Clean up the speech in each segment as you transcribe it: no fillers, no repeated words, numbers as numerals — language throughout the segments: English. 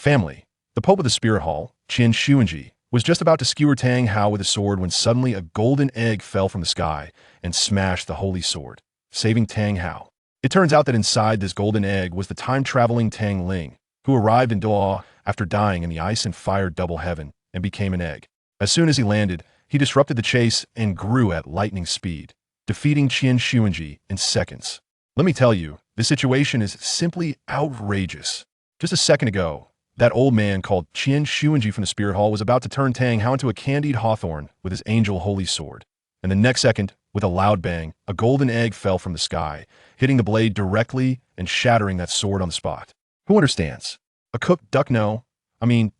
Family. The Pope of the Spirit Hall, Xunji, was just about to skewer Tang Hao with a sword when suddenly a golden egg fell from the sky and smashed the holy sword, saving Tang Hao. It turns out that inside this golden egg was the time-traveling Tang Ling, who arrived in Douluo after dying in the ice and fire double heaven and became an egg. As soon as he landed, he disrupted the chase and grew at lightning speed, defeating Xunji in seconds. Let me tell you, this situation is simply outrageous. Just a second ago, that old man called Xunji from the Spirit Hall was about to turn Tang Hao into a candied hawthorn with his angel holy sword. And the next second, with a loud bang, a golden egg fell from the sky, hitting the blade directly and shattering that sword on the spot. Who understands? A cooked duck? No.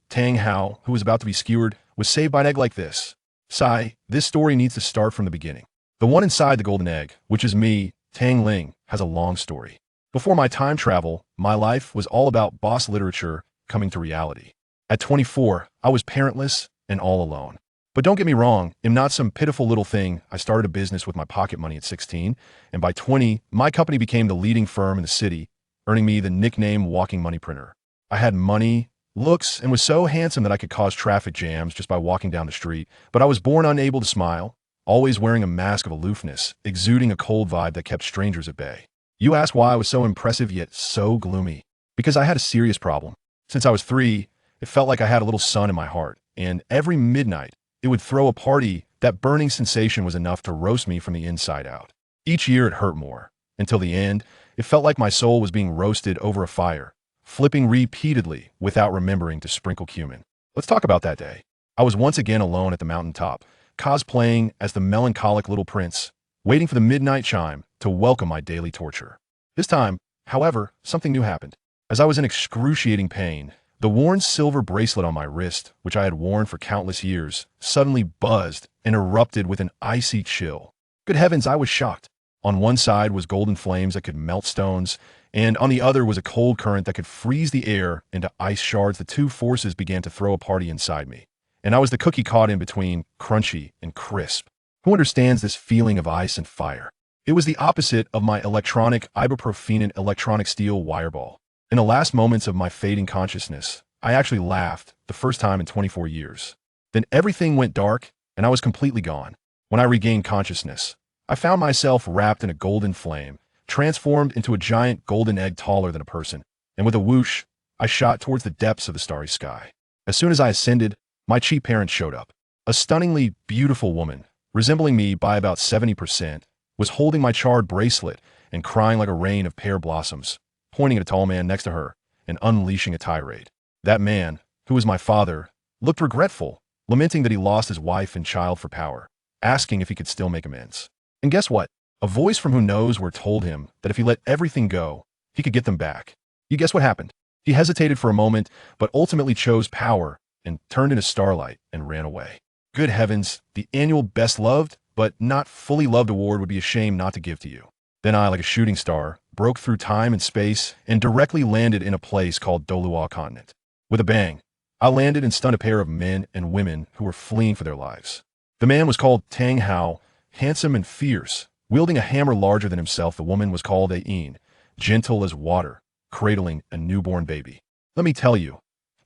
Tang Hao, who was about to be skewered, was saved by an egg like this. Sigh, this story needs to start from the beginning. The one inside the golden egg, which is me, Tang Ling, has a long story. Before my time travel, my life was all about boss literature coming to reality. At 24, I was parentless and all alone. But don't get me wrong, I'm not some pitiful little thing. I started a business with my pocket money at 16, and by 20, my company became the leading firm in the city, earning me the nickname Walking Money Printer. I had money, looks, and was so handsome that I could cause traffic jams just by walking down the street, but I was born unable to smile, always wearing a mask of aloofness, exuding a cold vibe that kept strangers at bay. You ask why I was so impressive yet so gloomy? Because I had a serious problem. Since I was 3, it felt like I had a little sun in my heart, and every midnight, it would throw a party. That burning sensation was enough to roast me from the inside out. Each year it hurt more. Until the end, it felt like my soul was being roasted over a fire, flipping repeatedly without remembering to sprinkle cumin. Let's talk about that day. I was once again alone at the mountaintop, cosplaying as the melancholic little prince, waiting for the midnight chime to welcome my daily torture. This time, however, something new happened. As I was in excruciating pain, the worn silver bracelet on my wrist, which I had worn for countless years, suddenly buzzed and erupted with an icy chill. Good heavens, I was shocked. On one side was golden flames that could melt stones, and on the other was a cold current that could freeze the air into ice shards. The two forces began to throw a party inside me, and I was the cookie caught in between, crunchy and crisp. Who understands this feeling of ice and fire? It was the opposite of my electronic ibuprofen electronic steel wireball. In the last moments of my fading consciousness, I actually laughed, the first time in 24 years. Then everything went dark, and I was completely gone. When I regained consciousness, I found myself wrapped in a golden flame, transformed into a giant golden egg taller than a person, and with a whoosh, I shot towards the depths of the starry sky. As soon as I ascended, my cheap parents showed up. A stunningly beautiful woman, resembling me by about 70%, was holding my charred bracelet and crying like a rain of pear blossoms, pointing at a tall man next to her and unleashing a tirade. That man, who was my father, looked regretful, lamenting that he lost his wife and child for power, asking if he could still make amends. And guess what? A voice from who knows where told him that if he let everything go, he could get them back. You guess what happened? He hesitated for a moment, but ultimately chose power and turned into starlight and ran away. Good heavens, the annual Best Loved, but not fully loved award would be a shame not to give to you. Then I, like a shooting star, broke through time and space and directly landed in a place called Douluo continent. With a bang, I landed and stunned a pair of men and women who were fleeing for their lives. The man was called Tang Hao, handsome and fierce, wielding a hammer larger than himself. The woman was called Qian, gentle as water, cradling a newborn baby. Let me tell you,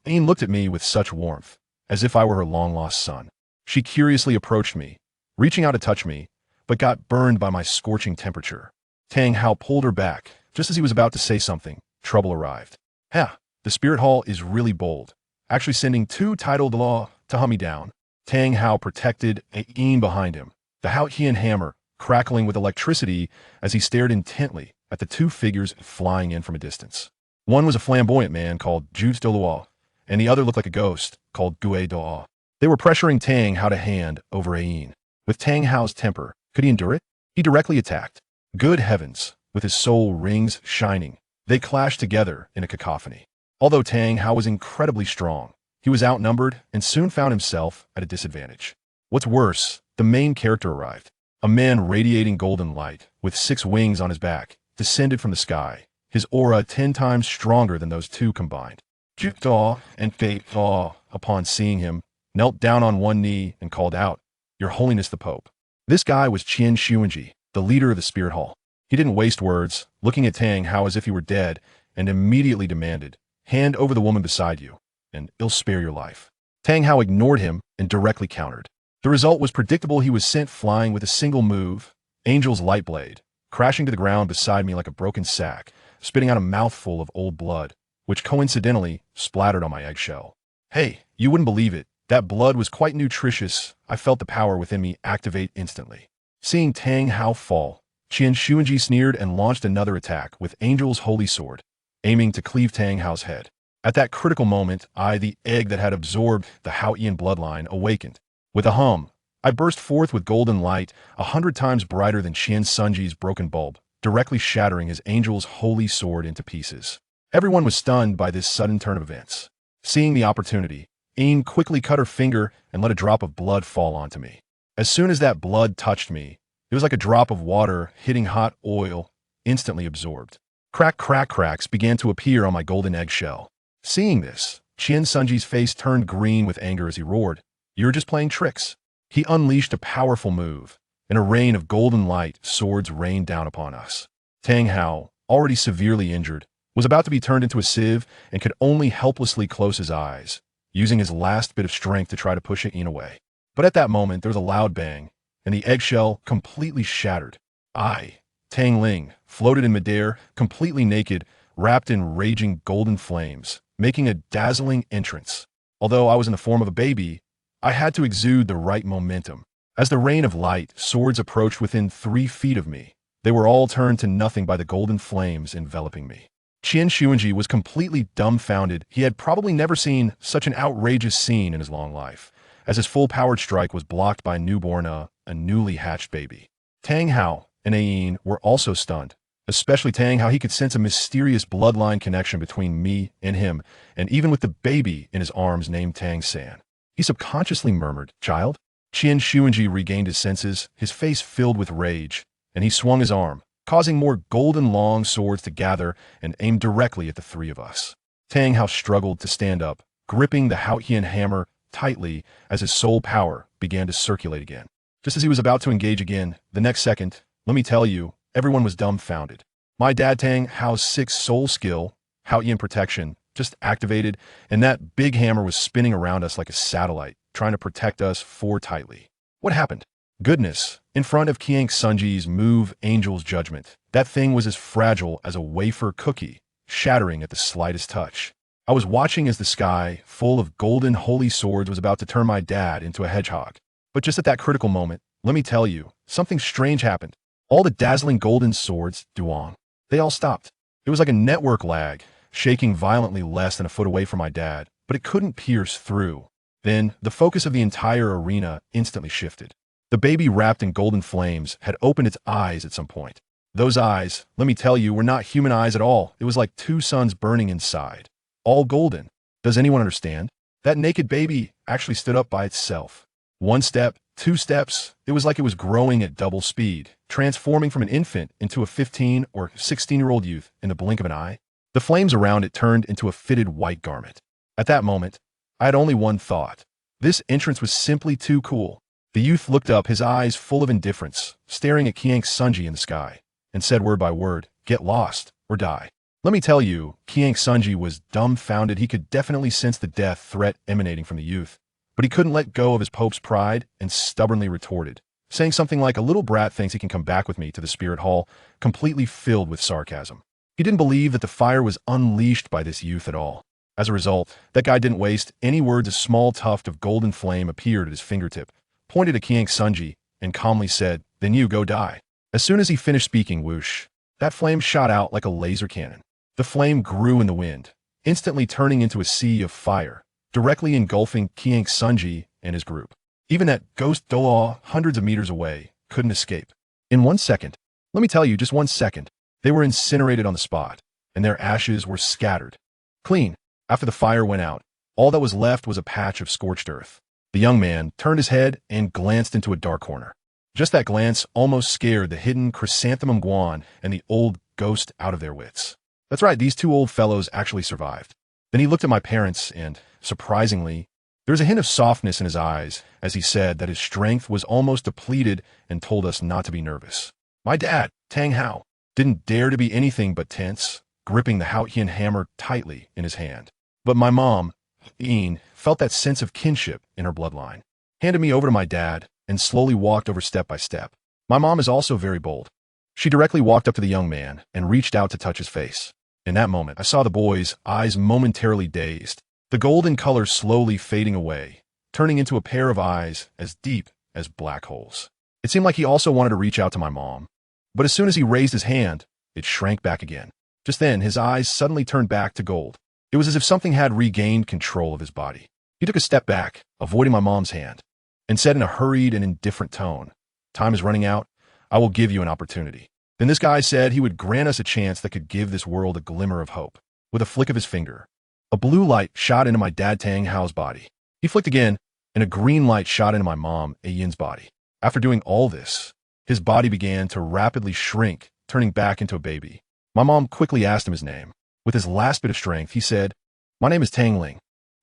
Qian looked at me with such warmth, as if I were her long-lost son. She curiously approached me, reaching out to touch me, but got burned by my scorching temperature. Tang Hao pulled her back. Just as he was about to say something, trouble arrived. The Spirit Hall is really bold, actually sending 2 titled law to hunt me down. Tang Hao protected Qian behind him, the Qian hammer crackling with electricity as he stared intently at the 2 figures flying in from a distance. One was a flamboyant man called Douluo, and the other looked like a ghost called Douluo. They were pressuring Tang Hao to hand over Qian. With Tang Hao's temper, could he endure it? He directly attacked. Good heavens, with his soul rings shining, they clashed together in a cacophony. Although Tang Hao was incredibly strong, he was outnumbered and soon found himself at a disadvantage. What's worse, the main character arrived. A man radiating golden light, with 6 wings on his back, descended from the sky, his aura 10 times stronger than those 2 combined. Jukdaw and Faithaw, upon seeing him, knelt down on one knee and called out, "Your Holiness the Pope." This guy was Xunji, the leader of the Spirit Hall. He didn't waste words, looking at Tang Hao as if he were dead, and immediately demanded, "Hand over the woman beside you." and it'll spare your life. Tang Hao ignored him and directly countered. The result was predictable. He was sent flying with a single move, Angel's light blade, crashing to the ground beside me like a broken sack, spitting out a mouthful of old blood, which coincidentally splattered on my eggshell. Hey, you wouldn't believe it. That blood was quite nutritious. I felt the power within me activate instantly. Seeing Tang Hao fall, Xunji sneered and launched another attack with Angel's holy sword, aiming to cleave Tang Hao's head. At that critical moment, the egg that had absorbed the Haotian bloodline, awakened. With a hum, I burst forth with golden light, 100 times brighter than Xunji's broken bulb, directly shattering his Angel's holy sword into pieces. Everyone was stunned by this sudden turn of events. Seeing the opportunity, Ain quickly cut her finger and let a drop of blood fall onto me. As soon as that blood touched me, it was like a drop of water hitting hot oil, instantly absorbed. Cracks began to appear on my golden eggshell. Seeing this, Xunji's face turned green with anger as he roared, "You're just playing tricks." He unleashed a powerful move, and a rain of golden light swords rained down upon us. Tang Hao, already severely injured, was about to be turned into a sieve and could only helplessly close his eyes, using his last bit of strength to try to push Qian away. But at that moment, there was a loud bang, and the eggshell completely shattered. I, Tang Ling, floated in midair, completely naked, wrapped in raging golden flames, making a dazzling entrance. Although I was in the form of a baby, I had to exude the right momentum. As the rain of light, swords approached within 3 feet of me. They were all turned to nothing by the golden flames enveloping me. Xunji was completely dumbfounded. He had probably never seen such an outrageous scene in his long life, as his full-powered strike was blocked by a newly hatched baby. Tang Hao and Ain were also stunned, especially Tang Hao. He could sense a mysterious bloodline connection between me and him, and even with the baby in his arms named Tang San. He subconsciously murmured, "Child?" Xunji regained his senses, his face filled with rage, and he swung his arm, causing more golden long swords to gather and aim directly at the 3 of us. Tang Hao struggled to stand up, gripping the Haotian hammer tightly as his soul power began to circulate again. Just as he was about to engage again, the next second, let me tell you, everyone was dumbfounded. My dad Tang Hao's 6th soul skill, Haotian protection, just activated, and that big hammer was spinning around us like a satellite, trying to protect us tightly. What happened? Goodness, in front of Xunji's move, Angel's judgment, that thing was as fragile as a wafer cookie, shattering at the slightest touch. I was watching as the sky, full of golden holy swords, was about to turn my dad into a hedgehog. But just at that critical moment, let me tell you, something strange happened. All the dazzling golden swords, Duong, they all stopped. It was like a network lag, shaking violently less than a foot away from my dad, but it couldn't pierce through. Then, the focus of the entire arena instantly shifted. The baby wrapped in golden flames had opened its eyes at some point. Those eyes, let me tell you, were not human eyes at all. It was like 2 suns burning inside. All golden. Does anyone understand? That naked baby actually stood up by itself. 1 step, 2 steps, it was like it was growing at double speed, transforming from an infant into a 15 or 16-year-old youth in the blink of an eye. The flames around it turned into a fitted white garment. At that moment, I had only one thought. This entrance was simply too cool. The youth looked up, his eyes full of indifference, staring at Xunji in the sky, and said word by word, "Get lost, or die." Let me tell you, Xunji was dumbfounded. He could definitely sense the death threat emanating from the youth, but he couldn't let go of his Pope's pride and stubbornly retorted, saying something like, "A little brat thinks he can come back with me to the spirit hall," completely filled with sarcasm. He didn't believe that the fire was unleashed by this youth at all. As a result, that guy didn't waste any words. A small tuft of golden flame appeared at his fingertip, pointed at Xunji, and calmly said, "Then you go die." As soon as he finished speaking, whoosh, that flame shot out like a laser cannon. The flame grew in the wind, instantly turning into a sea of fire, directly engulfing Xunji and his group. Even that ghost Douluo, hundreds of meters away, couldn't escape. In 1 second, let me tell you, just 1 second, they were incinerated on the spot, and their ashes were scattered. Clean. After the fire went out, all that was left was a patch of scorched earth. The young man turned his head and glanced into a dark corner. Just that glance almost scared the hidden chrysanthemum Guan and the old ghost out of their wits. That's right, these 2 old fellows actually survived. Then he looked at my parents and, surprisingly, there was a hint of softness in his eyes as he said that his strength was almost depleted and told us not to be nervous. My dad, Tang Hao, didn't dare to be anything but tense, gripping the Haotian hammer tightly in his hand. But my mom, Qian felt that sense of kinship in her bloodline, handed me over to my dad, and slowly walked over step by step. My mom is also very bold. She directly walked up to the young man and reached out to touch his face. In that moment, I saw the boy's eyes momentarily dazed, the golden color slowly fading away, turning into a pair of eyes as deep as black holes. It seemed like he also wanted to reach out to my mom, but as soon as he raised his hand, it shrank back again. Just then, his eyes suddenly turned back to gold. It was as if something had regained control of his body. He took a step back, avoiding my mom's hand, and said in a hurried and indifferent tone, "Time is running out. I will give you an opportunity." Then this guy said he would grant us a chance that could give this world a glimmer of hope. With a flick of his finger, a blue light shot into my dad Tang Hao's body. He flicked again, and a green light shot into my mom Yin's body. After doing all this, his body began to rapidly shrink, turning back into a baby. My mom quickly asked him his name. With his last bit of strength, he said, "My name is Tang Ling."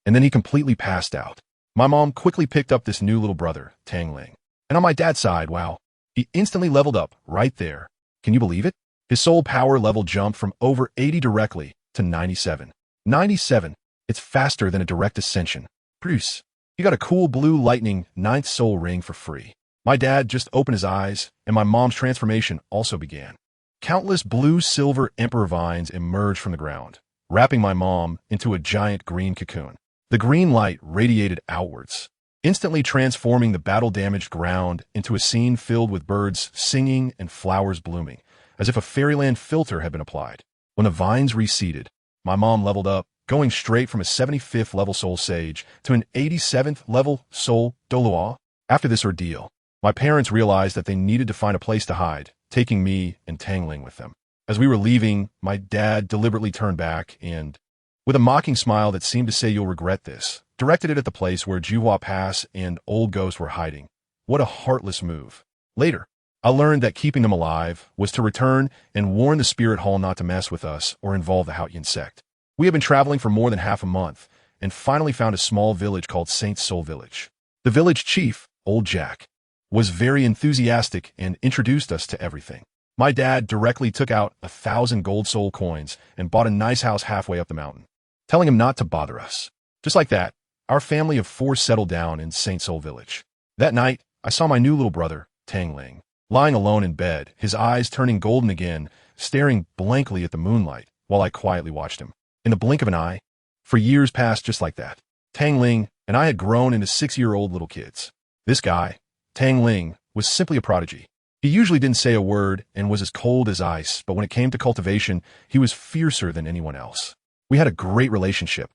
And then he completely passed out. My mom quickly picked up this new little brother, Tang Ling. And on my dad's side, wow, he instantly leveled up right there. Can you believe it? His soul power level jumped from over 80 directly to 97. 97. It's faster than a direct ascension. Bruce, he got a cool blue lightning 9th soul ring for free. My dad just opened his eyes, and my mom's transformation also began. Countless blue-silver emperor vines emerged from the ground, wrapping my mom into a giant green cocoon. The green light radiated outwards, instantly transforming the battle-damaged ground into a scene filled with birds singing and flowers blooming, as if a fairyland filter had been applied. When the vines receded, my mom leveled up, going straight from a 75th level soul sage to an 87th level soul Douluo. After this ordeal, my parents realized that they needed to find a place to hide, taking me and Tang Ling with them. As we were leaving, my dad deliberately turned back and, with a mocking smile that seemed to say you'll regret this, directed it at the place where Juhua Pass and Old Ghost were hiding. What a heartless move. Later, I learned that keeping them alive was to return and warn the Spirit Hall not to mess with us or involve the Haotian sect. We had been traveling for more than half a month and finally found a small village called Saint Soul Village. The village chief, Old Jack, was very enthusiastic and introduced us to everything. My dad directly took out 1,000 gold soul coins and bought a nice house halfway up the mountain, telling him not to bother us. Just like that, our family of 4 settled down in Saint Soul Village. That night, I saw my new little brother, Tang Ling, lying alone in bed, his eyes turning golden again, staring blankly at the moonlight while I quietly watched him. In the blink of an eye, for years passed just like that. Tang Ling and I had grown into 6-year-old little kids. This guy, Tang Ling, was simply a prodigy. He usually didn't say a word and was as cold as ice, but when it came to cultivation, he was fiercer than anyone else. We had a great relationship,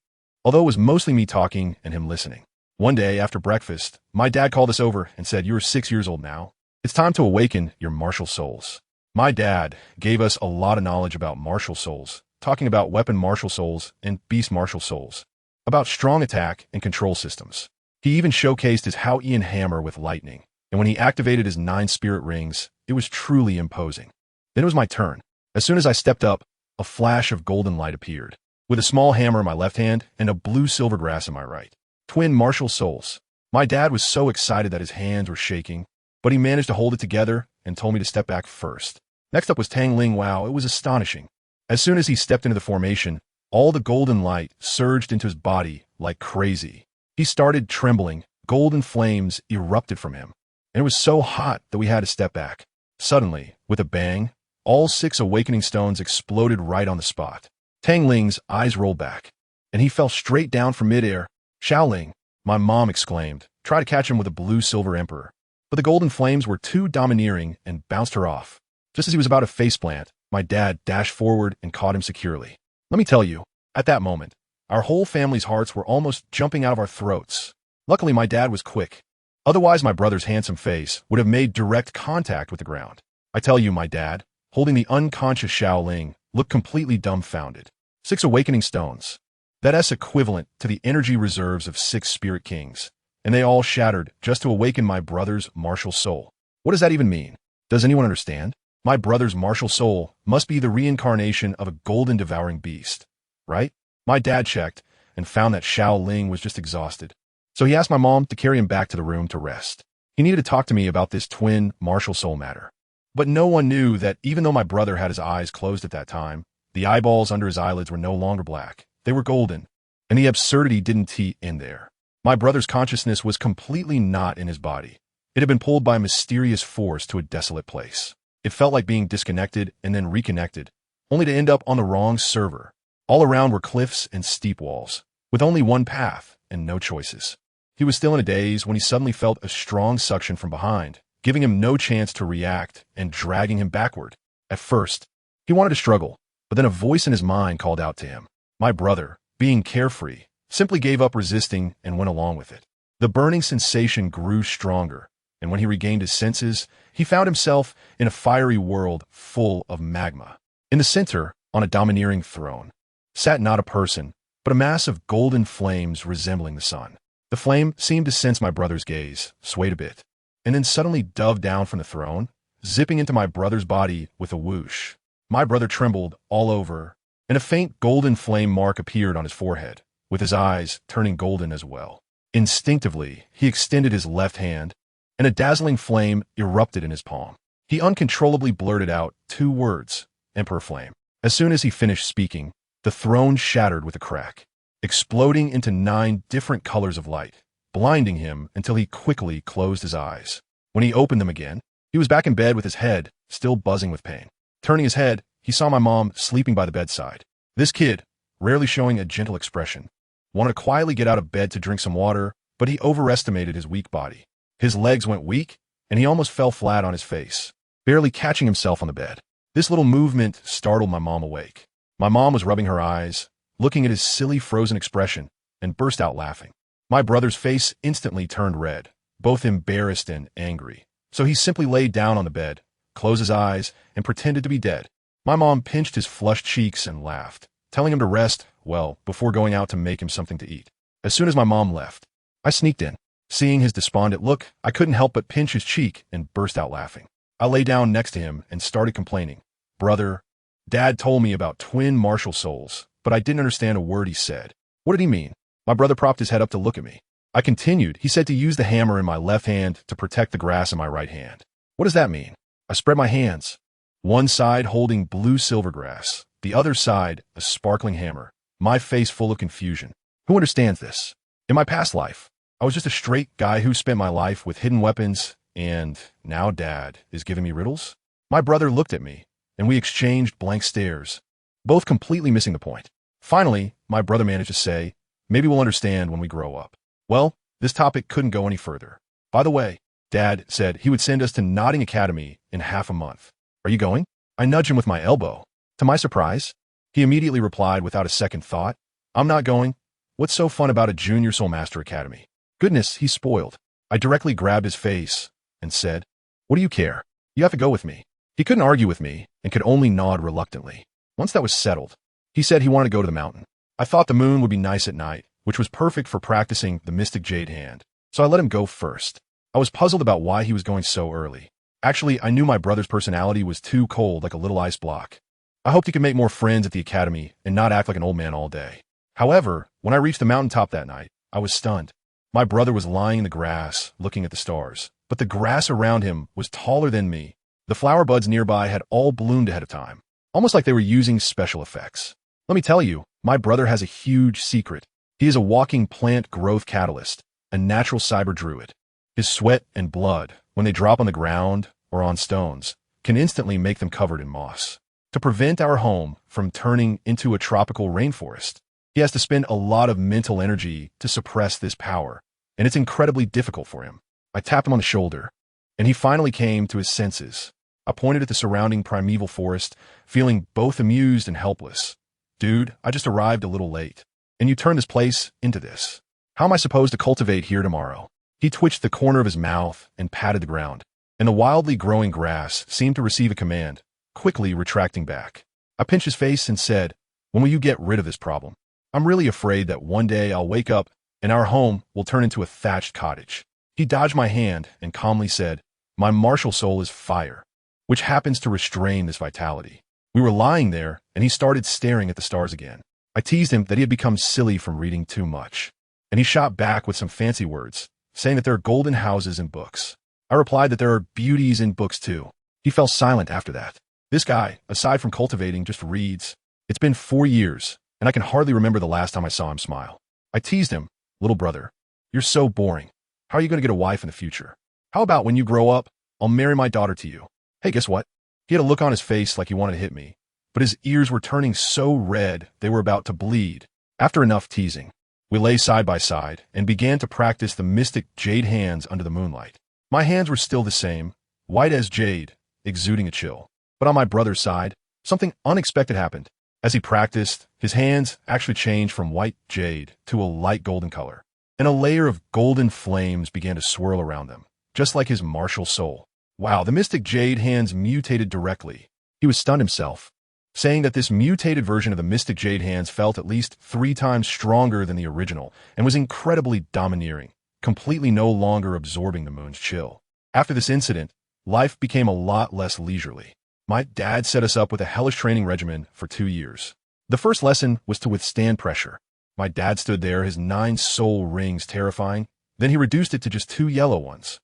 although it was mostly me talking and him listening. One day after breakfast, my dad called us over and said, "You're 6 years old now. It's time to awaken your martial souls." My dad gave us a lot of knowledge about martial souls, talking about weapon martial souls and beast martial souls, about strong attack and control systems. He even showcased his Haotian hammer with lightning, and when he activated his 9 spirit rings, it was truly imposing. Then it was my turn. As soon as I stepped up, a flash of golden light appeared, with a small hammer in my left hand and a blue-silver grass in my right. Twin martial souls. My dad was so excited that his hands were shaking, but he managed to hold it together and told me to step back first. Next up was Tang Ling. Wow, it was astonishing. As soon as he stepped into the formation, all the golden light surged into his body like crazy. He started trembling, golden flames erupted from him, and it was so hot that we had to step back. Suddenly, with a bang, all 6 awakening stones exploded right on the spot. Tang Ling's eyes rolled back, and he fell straight down from midair. "Xiaoling," my mom exclaimed, tried to catch him with a blue-silver emperor. But the golden flames were too domineering and bounced her off. Just as he was about to faceplant, my dad dashed forward and caught him securely. Let me tell you, at that moment, our whole family's hearts were almost jumping out of our throats. Luckily, my dad was quick. Otherwise, my brother's handsome face would have made direct contact with the ground. I tell you, my dad, holding the unconscious Xiaoling, looked completely dumbfounded. 6 awakening stones. That's equivalent to the energy reserves of 6 spirit kings, and they all shattered just to awaken my brother's martial soul. What does that even mean? Does anyone understand? My brother's martial soul must be the reincarnation of a golden devouring beast, right? My dad checked and found that Xiaoling was just exhausted. So he asked my mom to carry him back to the room to rest. He needed to talk to me about this twin martial soul matter. But no one knew that even though my brother had his eyes closed at that time, the eyeballs under his eyelids were no longer black. They were golden. And the absurdity didn't end there. My brother's consciousness was completely not in his body. It had been pulled by a mysterious force to a desolate place. It felt like being disconnected and then reconnected, only to end up on the wrong server. All around were cliffs and steep walls, with only one path and no choices. He was still in a daze when he suddenly felt a strong suction from behind, giving him no chance to react and dragging him backward. At first, he wanted to struggle, but then a voice in his mind called out to him. My brother, being carefree, simply gave up resisting and went along with it. The burning sensation grew stronger, and when he regained his senses, he found himself in a fiery world full of magma. In the center, on a domineering throne, sat not a person, but a mass of golden flames resembling the sun. The flame seemed to sense my brother's gaze, swayed a bit, and then suddenly dove down from the throne, zipping into my brother's body with a whoosh. My brother trembled all over, and a faint golden flame mark appeared on his forehead, with his eyes turning golden as well. Instinctively, he extended his left hand, and a dazzling flame erupted in his palm. He uncontrollably blurted out 2 words, Emperor Flame. As soon as he finished speaking, the throne shattered with a crack, exploding into 9 different colors of light, blinding him until he quickly closed his eyes. When he opened them again, he was back in bed with his head still buzzing with pain. Turning his head, he saw my mom sleeping by the bedside. This kid, rarely showing a gentle expression, wanted to quietly get out of bed to drink some water, but he overestimated his weak body. His legs went weak, and he almost fell flat on his face, barely catching himself on the bed. This little movement startled my mom awake. My mom was rubbing her eyes, looking at his silly frozen expression, and burst out laughing. My brother's face instantly turned red, both embarrassed and angry. So he simply laid down on the bed, closed his eyes, and pretended to be dead. My mom pinched his flushed cheeks and laughed, telling him to rest, well, before going out to make him something to eat. As soon as my mom left, I sneaked in. Seeing his despondent look, I couldn't help but pinch his cheek and burst out laughing. I lay down next to him and started complaining. Brother, Dad told me about twin martial souls, but I didn't understand a word he said. What did he mean? My brother propped his head up to look at me. I continued. He said to use the hammer in my left hand to protect the grass in my right hand. What does that mean? I spread my hands, one side holding blue silver grass, the other side a sparkling hammer, my face full of confusion. Who understands this? In my past life, I was just a straight guy who spent my life with hidden weapons, and now Dad is giving me riddles? My brother looked at me, and we exchanged blank stares, both completely missing the point. Finally, my brother managed to say, maybe we'll understand when we grow up. Well, this topic couldn't go any further. By the way, Dad said he would send us to Nodding Academy in half a month. Are you going? I nudged him with my elbow. To my surprise, he immediately replied without a second thought, I'm not going. What's so fun about a Junior Soul Master Academy? Goodness, he's spoiled. I directly grabbed his face and said, what do you care? You have to go with me. He couldn't argue with me and could only nod reluctantly. Once that was settled, he said he wanted to go to the mountain. I thought the moon would be nice at night, which was perfect for practicing the Mystic Jade Hand, so I let him go first. I was puzzled about why he was going so early. Actually, I knew my brother's personality was too cold like a little ice block. I hoped he could make more friends at the academy and not act like an old man all day. However, when I reached the mountaintop that night, I was stunned. My brother was lying in the grass, looking at the stars, but the grass around him was taller than me. The flower buds nearby had all bloomed ahead of time, almost like they were using special effects. Let me tell you, my brother has a huge secret. He is a walking plant growth catalyst, a natural cyber druid. His sweat and blood, when they drop on the ground or on stones, can instantly make them covered in moss. To prevent our home from turning into a tropical rainforest, he has to spend a lot of mental energy to suppress this power, and it's incredibly difficult for him. I tapped him on the shoulder, and he finally came to his senses. I pointed at the surrounding primeval forest, feeling both amused and helpless. Dude, I just arrived a little late, and you turned this place into this. How am I supposed to cultivate here tomorrow? He twitched the corner of his mouth and patted the ground, and the wildly growing grass seemed to receive a command, quickly retracting back. I pinched his face and said, when will you get rid of this problem? I'm really afraid that one day I'll wake up and our home will turn into a thatched cottage. He dodged my hand and calmly said, my martial soul is fire, which happens to restrain this vitality. We were lying there, and he started staring at the stars again. I teased him that he had become silly from reading too much, and he shot back with some fancy words, saying that there are golden houses in books. I replied that there are beauties in books too. He fell silent after that. This guy, aside from cultivating, just reads. It's been 4 years, and I can hardly remember the last time I saw him smile. I teased him, "Little brother, you're so boring. How are you going to get a wife in the future? How about when you grow up, I'll marry my daughter to you?" Hey, guess what? He had a look on his face like he wanted to hit me, but his ears were turning so red they were about to bleed. After enough teasing, we lay side by side and began to practice the mystic jade hands under the moonlight. My hands were still the same, white as jade, exuding a chill. But on my brother's side, something unexpected happened. As he practiced, his hands actually changed from white jade to a light golden color, and a layer of golden flames began to swirl around them, just like his martial soul. Wow, the mystic jade hands mutated directly. He was stunned himself, saying that this mutated version of the mystic jade hands felt at least 3 times stronger than the original and was incredibly domineering, completely no longer absorbing the moon's chill. After this incident, life became a lot less leisurely. My dad set us up with a hellish training regimen for 2 years. The first lesson was to withstand pressure. My dad stood there, his 9 soul rings terrifying. Then he reduced it to just 2 yellow ones,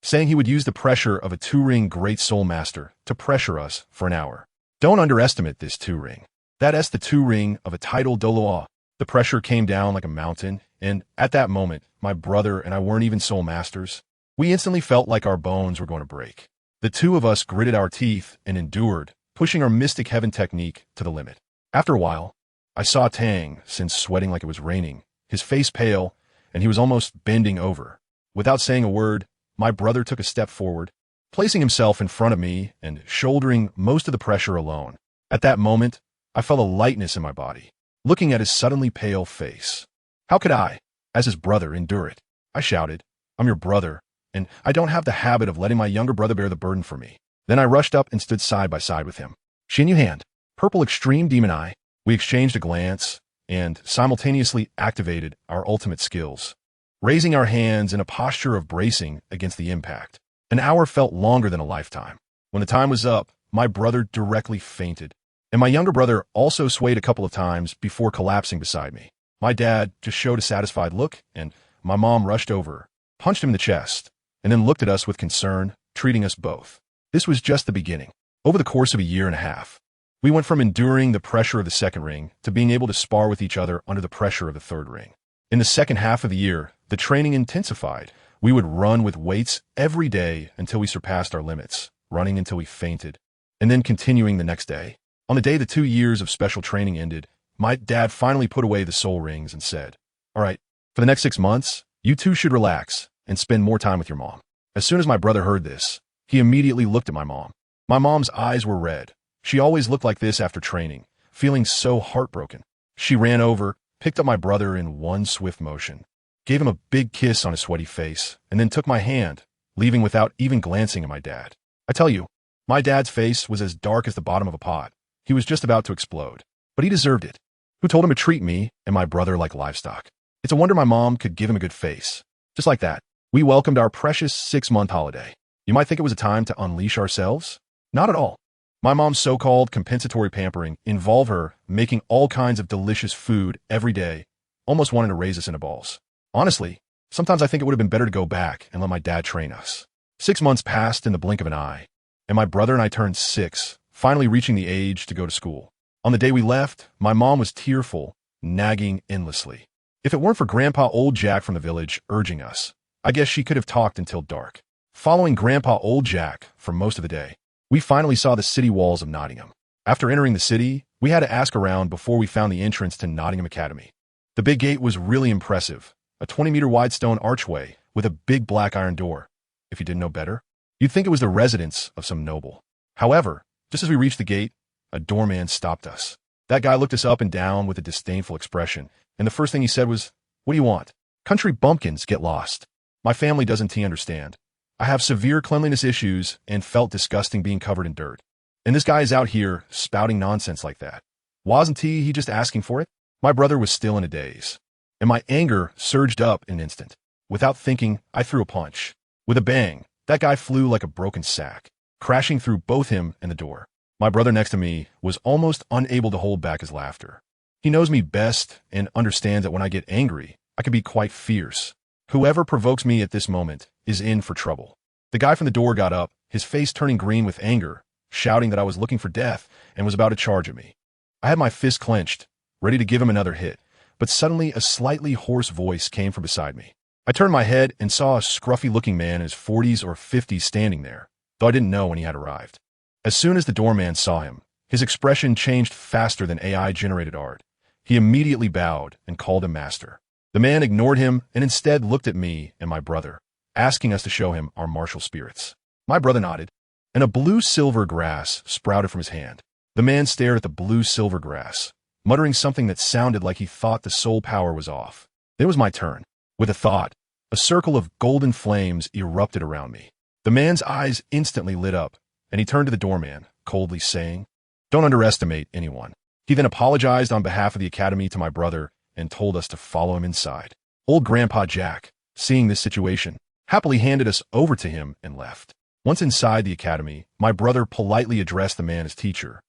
saying he would use the pressure of a 2-ring Great Soul Master to pressure us for an hour. Don't underestimate this 2-ring. That's the 2-ring of a title Douluo. The pressure came down like a mountain, and at that moment, my brother and I weren't even soul masters. We instantly felt like our bones were going to break. The 2 of us gritted our teeth and endured, pushing our mystic heaven technique to the limit. After a while, I saw Tang, since sweating like it was raining, his face pale, and he was almost bending over. Without saying a word, my brother took a step forward, placing himself in front of me and shouldering most of the pressure alone. At that moment, I felt a lightness in my body, looking at his suddenly pale face. How could I, as his brother, endure it? I shouted, "I'm your brother, and I don't have the habit of letting my younger brother bear the burden for me." Then I rushed up and stood side by side with him. Qian hand, purple extreme demon eye. We exchanged a glance and simultaneously activated our ultimate skills, raising our hands in a posture of bracing against the impact. An hour felt longer than a lifetime. When the time was up, my brother directly fainted, and my younger brother also swayed a couple of times before collapsing beside me. My dad just showed a satisfied look, and my mom rushed over, punched him in the chest, and then looked at us with concern, treating us both. This was just the beginning. Over the course of a year and a half, we went from enduring the pressure of the 2nd ring to being able to spar with each other under the pressure of the 3rd ring. In the second half of the year, the training intensified. We would run with weights every day until we surpassed our limits, running until we fainted, and then continuing the next day. On the day the 2 years of special training ended, my dad finally put away the soul rings and said, "All right, for the next 6 months, you 2 should relax and spend more time with your mom." As soon as my brother heard this, he immediately looked at my mom. My mom's eyes were red. She always looked like this after training, feeling so heartbroken. She ran over, picked up my brother in one swift motion, gave him a big kiss on his sweaty face, and then took my hand, leaving without even glancing at my dad. I tell you, my dad's face was as dark as the bottom of a pot. He was just about to explode, but he deserved it. Who told him to treat me and my brother like livestock? It's a wonder my mom could give him a good face. Just like that, we welcomed our precious 6-month holiday. You might think it was a time to unleash ourselves. Not at all. My mom's so-called compensatory pampering involved her making all kinds of delicious food every day, almost wanting to raise us into balls. Honestly, sometimes I think it would have been better to go back and let my dad train us. 6 months passed in the blink of an eye, and my brother and I turned 6, finally reaching the age to go to school. On the day we left, my mom was tearful, nagging endlessly. If it weren't for Grandpa Old Jack from the village urging us, I guess she could have talked until dark. Following Grandpa Old Jack for most of the day, we finally saw the city walls of Nottingham. After entering the city, we had to ask around before we found the entrance to Nottingham Academy. The big gate was really impressive, a 20-meter wide stone archway with a big black iron door. If you didn't know better, you'd think it was the residence of some noble. However, just as we reached the gate, a doorman stopped us. That guy looked us up and down with a disdainful expression, and the first thing he said was, "What do you want? Country bumpkins get lost. My family doesn't understand. I have severe cleanliness issues and felt disgusting being covered in dirt. And this guy is out here spouting nonsense like that. Wasn't he just asking for it?" My brother was still in a daze, and my anger surged up in an instant. Without thinking, I threw a punch. With a bang, that guy flew like a broken sack, crashing through both him and the door. My brother next to me was almost unable to hold back his laughter. He knows me best and understands that when I get angry, I can be quite fierce. Whoever provokes me at this moment is in for trouble. The guy from the door got up, his face turning green with anger, shouting that I was looking for death and was about to charge at me. I had my fist clenched, ready to give him another hit, but suddenly a slightly hoarse voice came from beside me. I turned my head and saw a scruffy-looking man in his 40s or 50s standing there, though I didn't know when he had arrived. As soon as the doorman saw him, his expression changed faster than AI-generated art. He immediately bowed and called him master. The man ignored him and instead looked at me and my brother, asking us to show him our martial spirits. My brother nodded, and a blue-silver grass sprouted from his hand. The man stared at the blue-silver grass, muttering something that sounded like he thought the soul power was off. Then it was my turn. With a thought, a circle of golden flames erupted around me. The man's eyes instantly lit up, and he turned to the doorman, coldly saying, "Don't underestimate anyone." He then apologized on behalf of the academy to my brother and told us to follow him inside. Old Grandpa Jack, seeing this situation, happily handed us over to him and left. Once inside the academy, my brother politely addressed the man as teacher.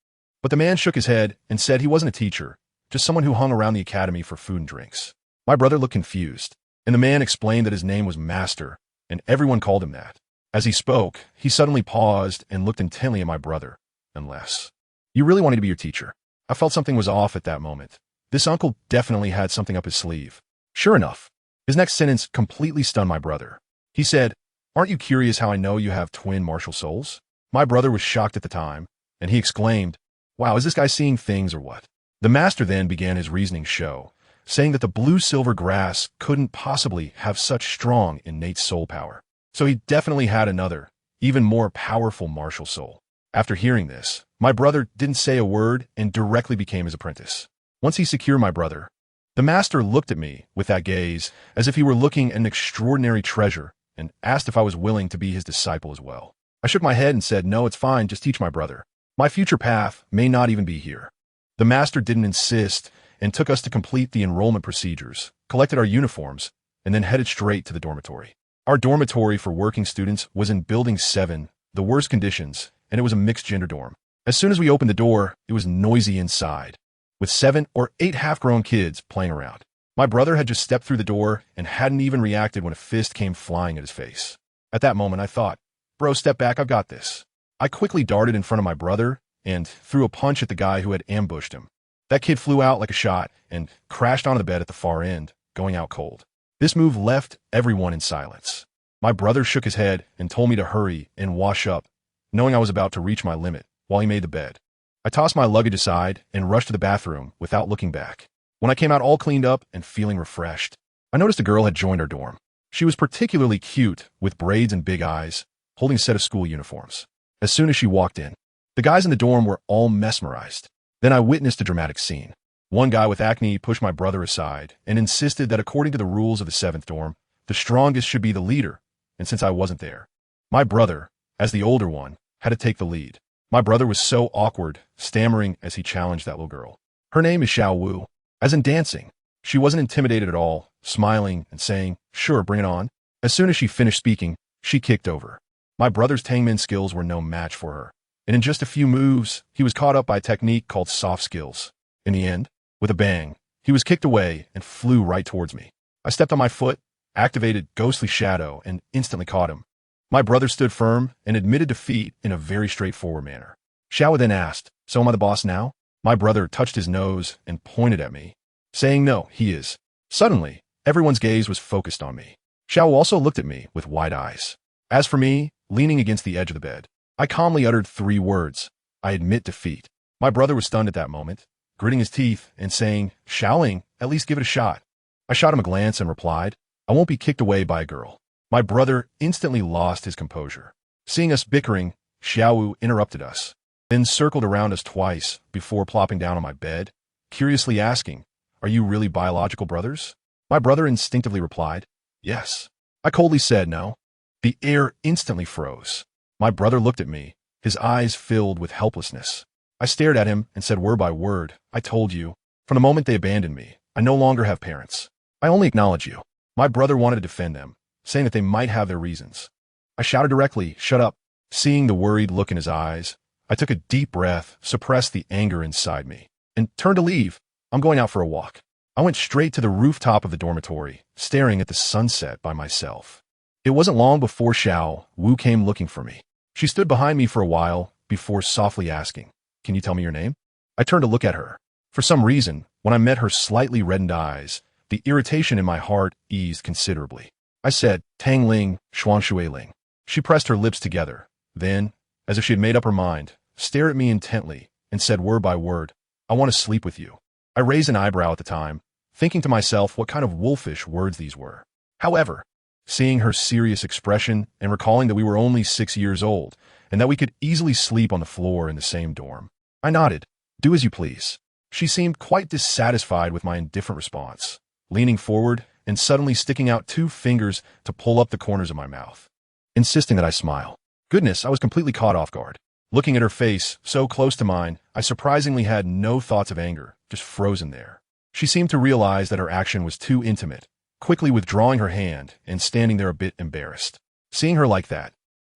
But the man shook his head and said he wasn't a teacher, just someone who hung around the academy for food and drinks. My brother looked confused, and the man explained that his name was Master, and everyone called him that. As he spoke, he suddenly paused and looked intently at my brother. "Unless you really wanted to be your teacher." I felt something was off at that moment. This uncle definitely had something up his sleeve. Sure enough, his next sentence completely stunned my brother. He said, "Aren't you curious how I know you have twin martial souls?" My brother was shocked at the time, and he exclaimed, "Wow, is this guy seeing things or what?" The master then began his reasoning show, saying that the blue-silver grass couldn't possibly have such strong innate soul power. So he definitely had another, even more powerful martial soul. After hearing this, my brother didn't say a word and directly became his apprentice. Once he secured my brother, the master looked at me with that gaze as if he were looking at an extraordinary treasure and asked if I was willing to be his disciple as well. I shook my head and said, "No, it's fine, just teach my brother. My future path may not even be here." The master didn't insist and took us to complete the enrollment procedures, collected our uniforms, and then headed straight to the dormitory. Our dormitory for working students was in Building 7, the worst conditions, and it was a mixed-gender dorm. As soon as we opened the door, it was noisy inside, with 7 or 8 half-grown kids playing around. My brother had just stepped through the door and hadn't even reacted when a fist came flying at his face. At that moment, I thought, "Bro, step back, I've got this." I quickly darted in front of my brother and threw a punch at the guy who had ambushed him. That kid flew out like a shot and crashed onto the bed at the far end, going out cold. This move left everyone in silence. My brother shook his head and told me to hurry and wash up, knowing I was about to reach my limit, while he made the bed. I tossed my luggage aside and rushed to the bathroom without looking back. When I came out all cleaned up and feeling refreshed, I noticed a girl had joined our dorm. She was particularly cute, with braids and big eyes, holding a set of school uniforms. As soon as she walked in, the guys in the dorm were all mesmerized. Then I witnessed a dramatic scene. One guy with acne pushed my brother aside and insisted that according to the rules of the 7th dorm, the strongest should be the leader, and since I wasn't there, my brother, as the older one, had to take the lead. My brother was so awkward, stammering as he challenged that little girl. Her name is Xiao Wu, as in dancing. She wasn't intimidated at all, smiling and saying, "Sure, bring it on." As soon as she finished speaking, she kicked over. My brother's Tangmen skills were no match for her, and in just a few moves, he was caught up by a technique called soft skills. In the end, with a bang, he was kicked away and flew right towards me. I stepped on my foot, activated Ghostly Shadow, and instantly caught him. My brother stood firm and admitted defeat in a very straightforward manner. Xiao then asked, "So am I the boss now?" My brother touched his nose and pointed at me, saying, "No, he is." Suddenly, everyone's gaze was focused on me. Xiao also looked at me with wide eyes. As for me, leaning against the edge of the bed, I calmly uttered 3 words: "I admit defeat." My brother was stunned at that moment, gritting his teeth and saying, "Xiaoling, at least give it a shot." I shot him a glance and replied, "I won't be kicked away by a girl." My brother instantly lost his composure. Seeing us bickering, Xiaowu interrupted us, then circled around us twice before plopping down on my bed, curiously asking, "Are you really biological brothers?" My brother instinctively replied, "Yes." I coldly said no. The air instantly froze. My brother looked at me, his eyes filled with helplessness. I stared at him and said word by word, "I told you. From the moment they abandoned me, I no longer have parents. I only acknowledge you." My brother wanted to defend them, saying that they might have their reasons. I shouted directly, "Shut up." Seeing the worried look in his eyes, I took a deep breath, suppressed the anger inside me, and turned to leave. "I'm going out for a walk." I went straight to the rooftop of the dormitory, staring at the sunset by myself. It wasn't long before Xiao Wu came looking for me. She stood behind me for a while before softly asking, "Can you tell me your name?" I turned to look at her. For some reason, when I met her slightly reddened eyes, the irritation in my heart eased considerably. I said, Tang Ling, Xuan Shui Ling. She pressed her lips together, then, as if she had made up her mind, stared at me intently and said word by word, I want to sleep with you. I raised an eyebrow at the time, thinking to myself what kind of wolfish words these were. However, seeing her serious expression and recalling that we were only 6 years old and that we could easily sleep on the floor in the same dorm, I nodded, do as you please. She seemed quite dissatisfied with my indifferent response, leaning forward and suddenly sticking out 2 fingers to pull up the corners of my mouth, insisting that I smile. Goodness, I was completely caught off guard. Looking at her face, so close to mine, I surprisingly had no thoughts of anger, just frozen there. She seemed to realize that her action was too intimate, quickly withdrawing her hand and standing there a bit embarrassed. Seeing her like that,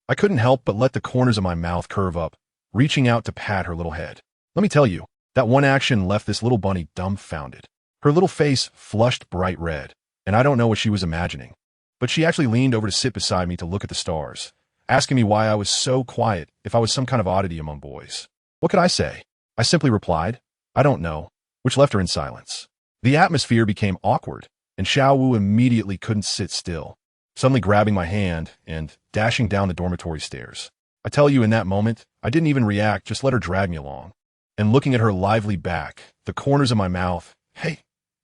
I couldn't help but let the corners of my mouth curve up, reaching out to pat her little head. Let me tell you, that one action left this little bunny dumbfounded. Her little face flushed bright red, and I don't know what she was imagining. But she actually leaned over to sit beside me to look at the stars, asking me why I was so quiet, if I was some kind of oddity among boys. What could I say? I simply replied, I don't know, which left her in silence. The atmosphere became awkward, and Xiao Wu immediately couldn't sit still, suddenly grabbing my hand and dashing down the dormitory stairs. I tell you, in that moment, I didn't even react, just let her drag me along. And looking at her lively back, the corners of my mouth, hey,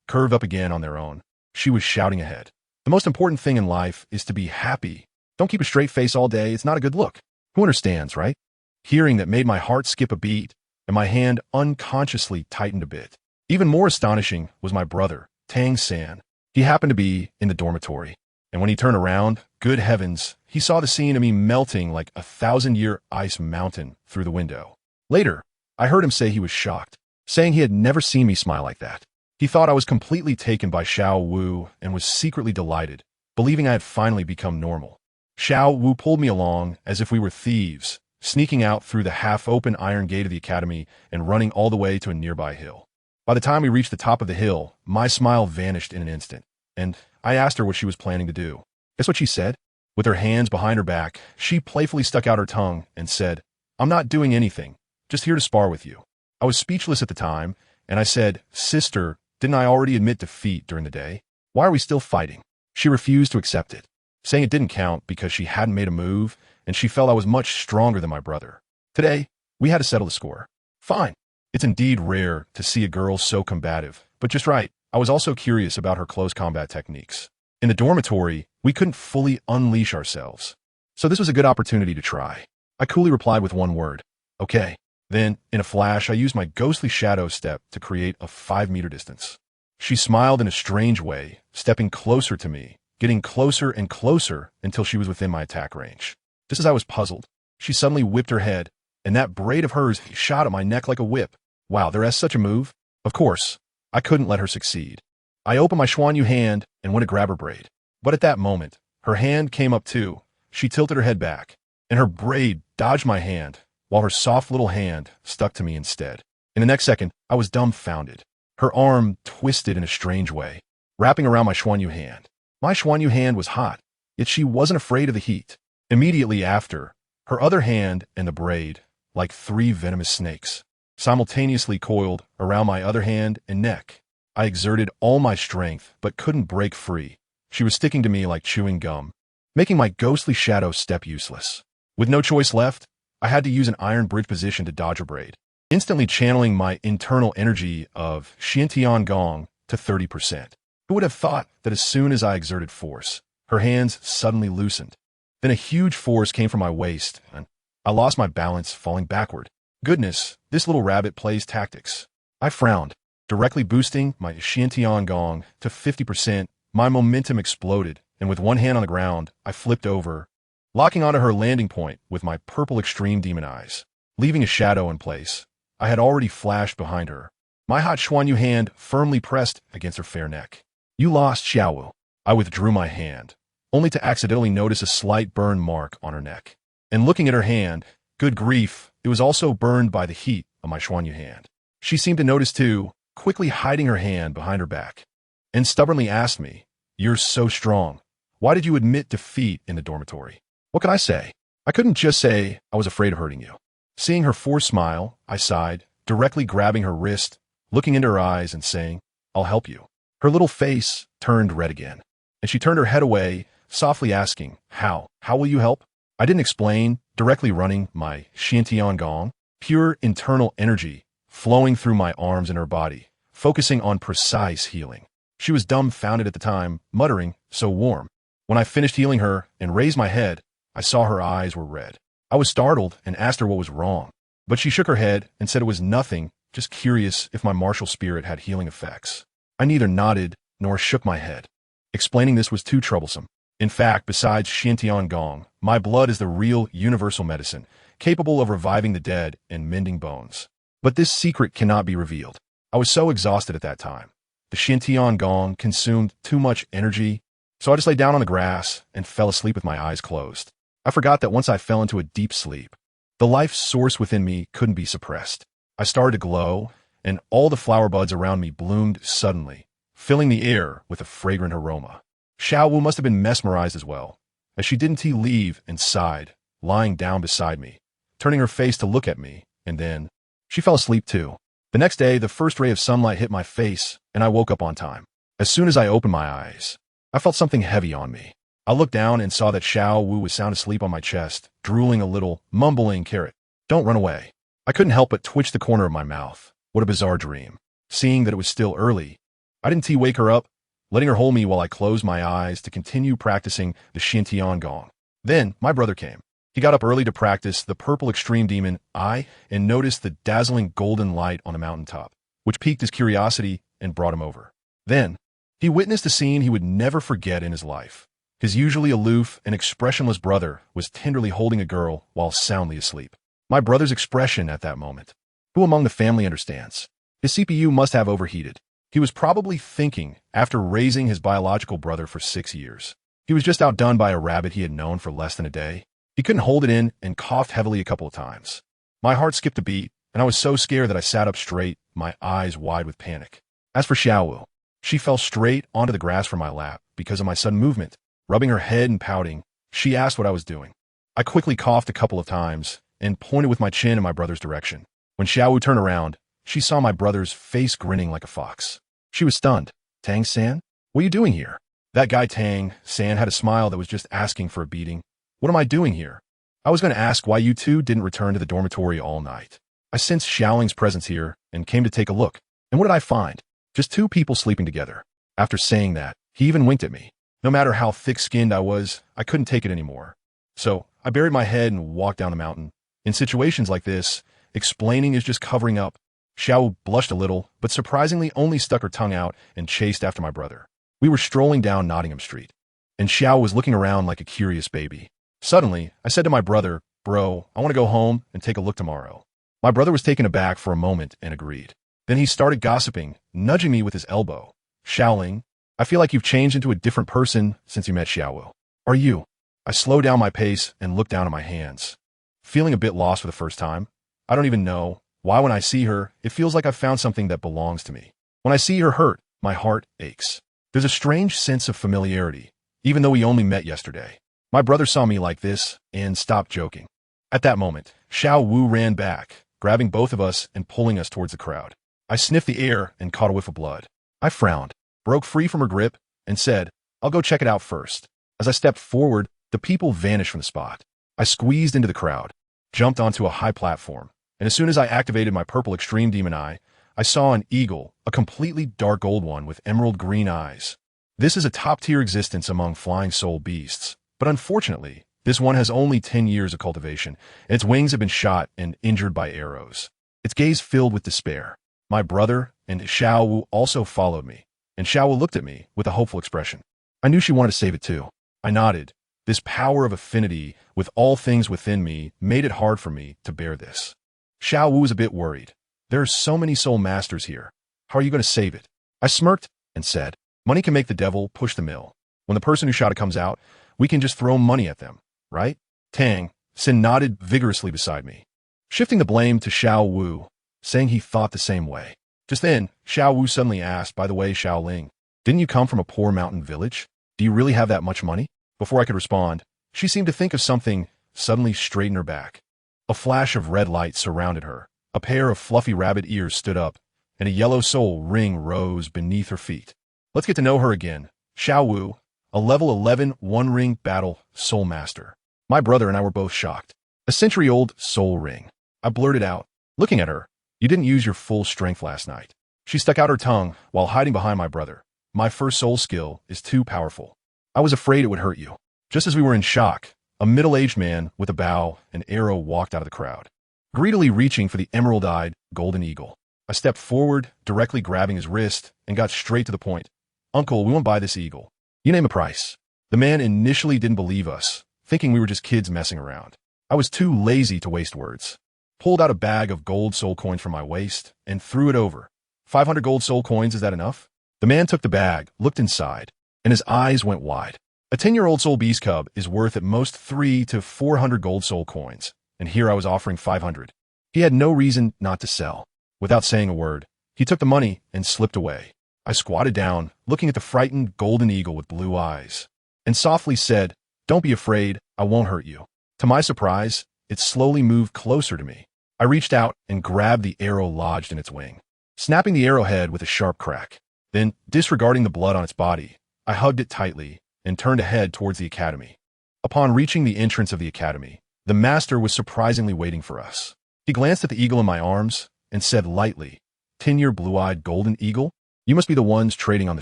curved up again on their own. She was shouting ahead. The most important thing in life is to be happy. Don't keep a straight face all day, it's not a good look. Who understands, right? Hearing that made my heart skip a beat, and my hand unconsciously tightened a bit. Even more astonishing was my brother, Tang San. He happened to be in the dormitory, and when he turned around, good heavens, he saw the scene of me melting like a 1,000-year ice mountain through the window. Later, I heard him say he was shocked, saying he had never seen me smile like that. He thought I was completely taken by Xiao Wu and was secretly delighted, believing I had finally become normal. Xiao Wu pulled me along as if we were thieves, sneaking out through the half-open iron gate of the academy and running all the way to a nearby hill. By the time we reached the top of the hill, my smile vanished in an instant, and I asked her what she was planning to do. Guess what she said? With her hands behind her back, she playfully stuck out her tongue and said, I'm not doing anything, just here to spar with you. I was speechless at the time, and I said, Sister, didn't I already admit defeat during the day? Why are we still fighting? She refused to accept it, saying it didn't count because she hadn't made a move, and she felt I was much stronger than my brother. Today, we had to settle the score. Fine. It's indeed rare to see a girl so combative, but just right, I was also curious about her close combat techniques. In the dormitory, we couldn't fully unleash ourselves, so this was a good opportunity to try. I coolly replied with one word, okay. Then, in a flash, I used my ghostly shadow step to create a 5-meter distance. She smiled in a strange way, stepping closer to me, getting closer and closer until she was within my attack range. Just as I was puzzled, she suddenly whipped her head, and that braid of hers shot at my neck like a whip. Wow, there is such a move? Of course, I couldn't let her succeed. I opened my Xuan Yu hand and went to grab her braid. But at that moment, her hand came up too. She tilted her head back, and her braid dodged my hand, while her soft little hand stuck to me instead. In the next second, I was dumbfounded. Her arm twisted in a strange way, wrapping around my Xuan Yu hand. My Xuan Yu hand was hot, yet she wasn't afraid of the heat. Immediately after, her other hand and the braid, like 3 venomous snakes, simultaneously coiled around my other hand and neck. I exerted all my strength, but couldn't break free. She was sticking to me like chewing gum, making my ghostly shadow step useless. With no choice left, I had to use an iron bridge position to dodge her braid, instantly channeling my internal energy of Qian Gong to 30%. Who would have thought that as soon as I exerted force, her hands suddenly loosened? Then a huge force came from my waist, and I lost my balance, falling backward. Goodness, this little rabbit plays tactics. I frowned, directly boosting my Qian Gong to 50%. My momentum exploded, and with one hand on the ground, I flipped over, locking onto her landing point with my purple extreme demon eyes. Leaving a shadow in place, I had already flashed behind her, my hot Xuan Yu hand firmly pressed against her fair neck. You lost, Xiao Wu. I withdrew my hand, only to accidentally notice a slight burn mark on her neck. And looking at her hand, good grief, it was also burned by the heat of my Xuan Yu hand. She seemed to notice too, quickly hiding her hand behind her back, and stubbornly asked me, You're so strong. Why did you admit defeat in the dormitory? What could I say? I couldn't just say I was afraid of hurting you. Seeing her forced smile, I sighed, directly grabbing her wrist, looking into her eyes and saying, "I'll help you." Her little face turned red again, and she turned her head away, softly asking, "How? How will you help?" I didn't explain, directly running my Qian, pure internal energy flowing through my arms and her body, focusing on precise healing. She was dumbfounded at the time, muttering, "So warm." When I finished healing her and raised my head, I saw her eyes were red. I was startled and asked her what was wrong, but she shook her head and said it was nothing, just curious if my martial spirit had healing effects. I neither nodded nor shook my head. Explaining this was too troublesome. In fact, besides Qian, my blood is the real universal medicine, capable of reviving the dead and mending bones. But this secret cannot be revealed. I was so exhausted at that time. The Qian consumed too much energy, so I just lay down on the grass and fell asleep with my eyes closed. I forgot that once I fell into a deep sleep, the life source within me couldn't be suppressed. I started to glow, and all the flower buds around me bloomed suddenly, filling the air with a fragrant aroma. Xiaowu must have been mesmerized as well, as she didn't leave and sighed, lying down beside me, turning her face to look at me, and then she fell asleep too. The next day, the first ray of sunlight hit my face, and I woke up on time. As soon as I opened my eyes, I felt something heavy on me. I looked down and saw that Xiaowu was sound asleep on my chest, drooling a little, mumbling, "Carrot, don't run away." I couldn't help but twitch the corner of my mouth. What a bizarre dream. Seeing that it was still early, I didn't wake her up, letting her hold me while I closed my eyes to continue practicing the Xunji. Then my brother came. He got up early to practice the purple extreme demon eye and noticed the dazzling golden light on the mountaintop, which piqued his curiosity and brought him over. Then he witnessed a scene he would never forget in his life. His usually aloof and expressionless brother was tenderly holding a girl while soundly asleep. My brother's expression at that moment. Who among the family understands? His CPU must have overheated. He was probably thinking, after raising his biological brother for 6 years, he was just outdone by a rabbit he had known for less than a day. He couldn't hold it in and coughed heavily a couple of times. My heart skipped a beat, and I was so scared that I sat up straight, my eyes wide with panic. As for Xiaowu, she fell straight onto the grass from my lap because of my sudden movement. Rubbing her head and pouting, she asked what I was doing. I quickly coughed a couple of times and pointed with my chin in my brother's direction. When Xiaowu turned around, she saw my brother's face grinning like a fox. She was stunned. "Tang-san, what are you doing here?" That guy Tang-san had a smile that was just asking for a beating. "What am I doing here?" I was going to ask why you two didn't return to the dormitory all night. I sensed Xiaoling's presence here and came to take a look. And what did I find? Just two people sleeping together. After saying that, he even winked at me. No matter how thick-skinned I was, I couldn't take it anymore. So I buried my head and walked down the mountain. In situations like this, explaining is just covering up. Xiao blushed a little, but surprisingly only stuck her tongue out and chased after my brother. We were strolling down Nottingham Street, and Xiao was looking around like a curious baby. Suddenly, I said to my brother, "Bro, I want to go home and take a look tomorrow." My brother was taken aback for a moment and agreed. Then he started gossiping, nudging me with his elbow. "Xiaoling, I feel like you've changed into a different person since you met Xiaowu. Are you?" I slowed down my pace and looked down at my hands. Feeling a bit lost for the first time. I don't even know why when I see her, it feels like I've found something that belongs to me. When I see her hurt, my heart aches. There's a strange sense of familiarity, even though we only met yesterday. My brother saw me like this and stopped joking. At that moment, Xiao Wu ran back, grabbing both of us and pulling us towards the crowd. I sniffed the air and caught a whiff of blood. I frowned, broke free from her grip, and said, "I'll go check it out first." As I stepped forward, the people vanished from the spot. I squeezed into the crowd, jumped onto a high platform, and as soon as I activated my purple extreme demon eye, I saw an eagle, a completely dark gold one with emerald green eyes. This is a top-tier existence among flying soul beasts, but unfortunately, this one has only 10 years of cultivation, and its wings have been shot and injured by arrows. Its gaze filled with despair. My brother and Xiao Wu also followed me, and Xiao Wu looked at me with a hopeful expression. I knew she wanted to save it too. I nodded. This power of affinity with all things within me made it hard for me to bear this. Xiao Wu was a bit worried. There are so many soul masters here. How are you going to save it? I smirked and said, "Money can make the devil push the mill. When the person who shot it comes out, we can just throw money at them, right?" Tang Sin nodded vigorously beside me, shifting the blame to Xiao Wu, saying he thought the same way. Just then, Xiao Wu suddenly asked, "By the way, Xiaoling, didn't you come from a poor mountain village? Do you really have that much money?" Before I could respond, she seemed to think of something, suddenly straightened her back. A flash of red light surrounded her. A pair of fluffy rabbit ears stood up, and a yellow soul ring rose beneath her feet. Let's get to know her again. Xiao Wu, a level 11 one-ring battle soul master. My brother and I were both shocked. A century-old soul ring. I blurted out, looking at her. You didn't use your full strength last night. She stuck out her tongue while hiding behind my brother. My first soul skill is too powerful. I was afraid it would hurt you. Just as we were in shock, a middle-aged man with a bow and arrow walked out of the crowd, greedily reaching for the emerald-eyed golden eagle. I stepped forward, directly grabbing his wrist, and got straight to the point. Uncle, we won't buy this eagle. You name a price. The man initially didn't believe us, thinking we were just kids messing around. I was too lazy to waste words. Pulled out a bag of gold soul coins from my waist and threw it over. 500 gold soul coins, is that enough? The man took the bag, looked inside, and his eyes went wide. A 10-year-old soul beast cub is worth at most 300 to 400 gold soul coins, and here I was offering 500. He had no reason not to sell. Without saying a word, he took the money and slipped away. I squatted down, looking at the frightened golden eagle with blue eyes, and softly said, "Don't be afraid, I won't hurt you." To my surprise, it slowly moved closer to me. I reached out and grabbed the arrow lodged in its wing, snapping the arrowhead with a sharp crack. Then, disregarding the blood on its body, I hugged it tightly and turned ahead towards the academy. Upon reaching the entrance of the academy, the master was surprisingly waiting for us. He glanced at the eagle in my arms and said lightly, "10-year blue-eyed golden eagle? You must be the ones trading on the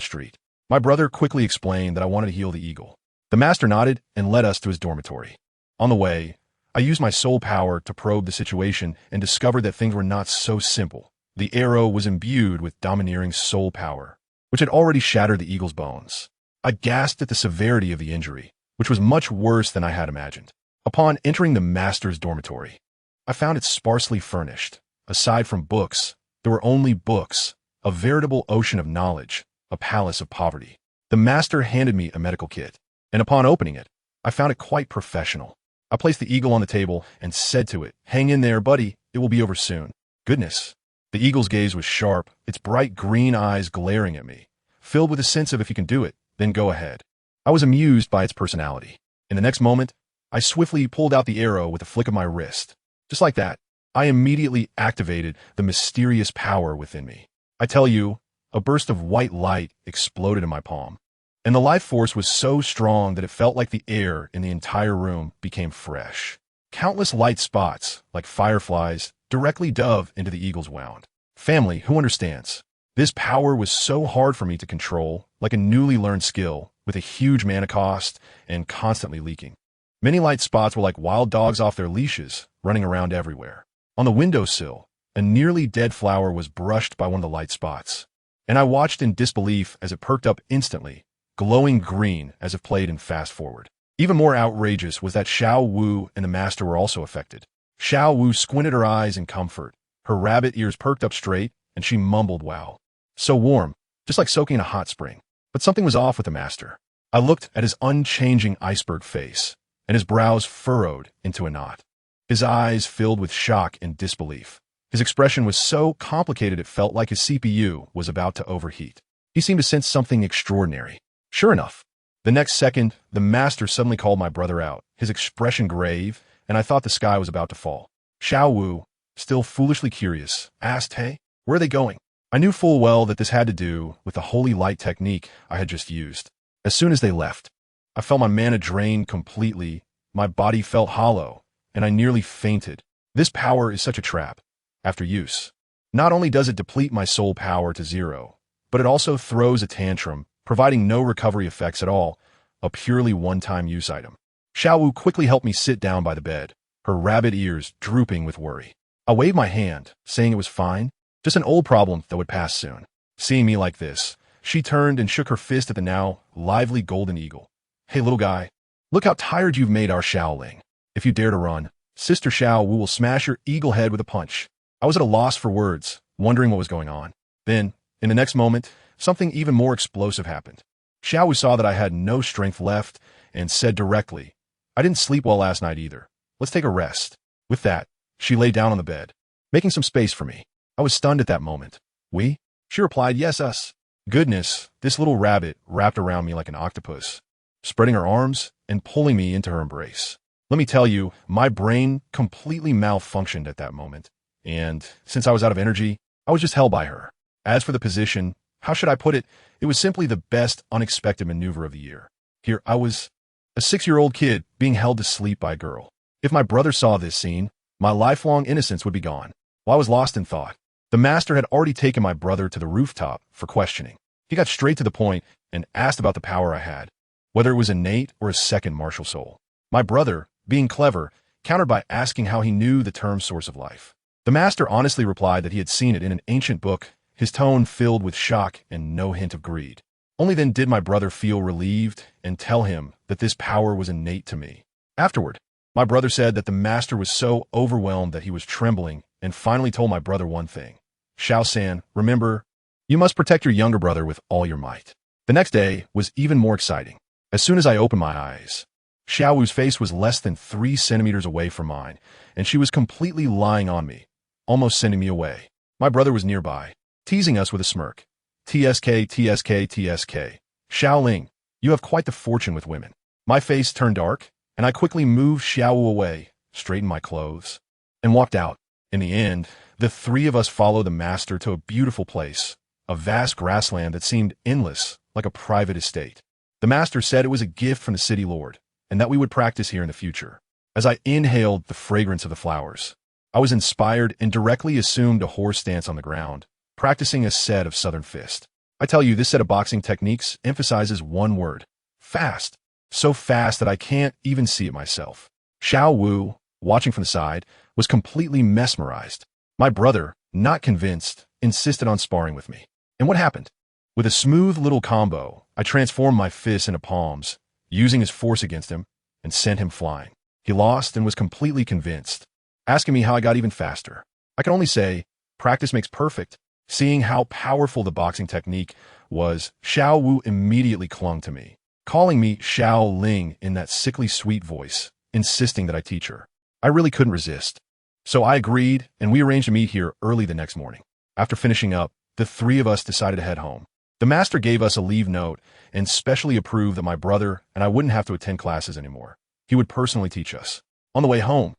street." My brother quickly explained that I wanted to heal the eagle. The master nodded and led us to his dormitory. On the way, I used my soul power to probe the situation and discovered that things were not so simple. The arrow was imbued with domineering soul power, which had already shattered the eagle's bones. I gasped at the severity of the injury, which was much worse than I had imagined. Upon entering the master's dormitory, I found it sparsely furnished. Aside from books, there were only books, a veritable ocean of knowledge, a palace of poverty. The master handed me a medical kit, and upon opening it, I found it quite professional. I placed the eagle on the table and said to it, "Hang in there, buddy, it will be over soon." Goodness. The eagle's gaze was sharp, its bright green eyes glaring at me, filled with a sense of if you can do it, then go ahead. I was amused by its personality. In the next moment, I swiftly pulled out the arrow with a flick of my wrist. Just like that, I immediately activated the mysterious power within me. I tell you, a burst of white light exploded in my palm, and the life force was so strong that it felt like the air in the entire room became fresh. Countless light spots, like fireflies, directly dove into the eagle's wound. Family, who understands? This power was so hard for me to control, like a newly learned skill, with a huge mana cost and constantly leaking. Many light spots were like wild dogs off their leashes, running around everywhere. On the windowsill, a nearly dead flower was brushed by one of the light spots, and I watched in disbelief as it perked up instantly, glowing green as if played in fast forward. Even more outrageous was that Xiao Wu and the master were also affected. Xiao Wu squinted her eyes in comfort. Her rabbit ears perked up straight, and she mumbled, "Wow. So warm, just like soaking in a hot spring." But something was off with the master. I looked at his unchanging iceberg face, and his brows furrowed into a knot. His eyes filled with shock and disbelief. His expression was so complicated it felt like his CPU was about to overheat. He seemed to sense something extraordinary. Sure enough, the next second, the master suddenly called my brother out, his expression grave, and I thought the sky was about to fall. Xiao Wu, still foolishly curious, asked, "Hey, where are they going?" I knew full well that this had to do with the holy light technique I had just used. As soon as they left, I felt my mana drain completely, my body felt hollow, and I nearly fainted. This power is such a trap. After use, not only does it deplete my soul power to zero, but it also throws a tantrum, providing no recovery effects at all, a purely one-time use item. Xiao Wu quickly helped me sit down by the bed, her rabbit ears drooping with worry. I waved my hand, saying it was fine, just an old problem that would pass soon. Seeing me like this, she turned and shook her fist at the now lively golden eagle. "Hey, little guy, look how tired you've made our Shaoling. If you dare to run, Sister Xiao Wu will smash your eagle head with a punch." I was at a loss for words, wondering what was going on. Then, in the next moment, something even more explosive happened. Xiao Wu saw that I had no strength left and said directly, "I didn't sleep well last night either. Let's take a rest." With that, she lay down on the bed, making some space for me. I was stunned at that moment. "We?" She replied, "Yes, us." Goodness, this little rabbit wrapped around me like an octopus, spreading her arms and pulling me into her embrace. Let me tell you, my brain completely malfunctioned at that moment, and since I was out of energy, I was just held by her. As for the position, how should I put it? It was simply the best unexpected maneuver of the year. Here I was, a 6-year-old kid being held to sleep by a girl. If my brother saw this scene, my lifelong innocence would be gone. While I was lost in thought, the master had already taken my brother to the rooftop for questioning. He got straight to the point and asked about the power I had, whether it was innate or a second martial soul. My brother, being clever, countered by asking how he knew the term source of life. The master honestly replied that he had seen it in an ancient book, his tone filled with shock and no hint of greed. Only then did my brother feel relieved and tell him that this power was innate to me. Afterward, my brother said that the master was so overwhelmed that he was trembling and finally told my brother one thing. Xiao-san, remember, you must protect your younger brother with all your might. The next day was even more exciting. As soon as I opened my eyes, Xiao Wu's face was less than 3 centimeters away from mine, and she was completely lying on me, almost sending me away. My brother was nearby, teasing us with a smirk. TSK, TSK, TSK. Xiaoling, you have quite the fortune with women. My face turned dark, and I quickly moved Xiao Wu away, straightened my clothes, and walked out. In the end, the 3 of us followed the master to a beautiful place, a vast grassland that seemed endless, like a private estate. The master said it was a gift from the city lord, and that we would practice here in the future. As I inhaled the fragrance of the flowers, I was inspired and directly assumed a horse stance on the ground, practicing a set of southern fist. I tell you, this set of boxing techniques emphasizes one word: fast. So fast that I can't even see it myself. Xiao Wu, watching from the side, was completely mesmerized. My brother, not convinced, insisted on sparring with me. And what happened? With a smooth little combo, I transformed my fists into palms, using his force against him, and sent him flying. He lost and was completely convinced, asking me how I got even faster. I can only say, practice makes perfect. Seeing how powerful the boxing technique was, Xiao Wu immediately clung to me, calling me Xiao Ling in that sickly sweet voice, insisting that I teach her. I really couldn't resist. So I agreed, and we arranged to meet here early the next morning. After finishing up, the 3 of us decided to head home. The master gave us a leave note and specially approved that my brother and I wouldn't have to attend classes anymore. He would personally teach us. On the way home,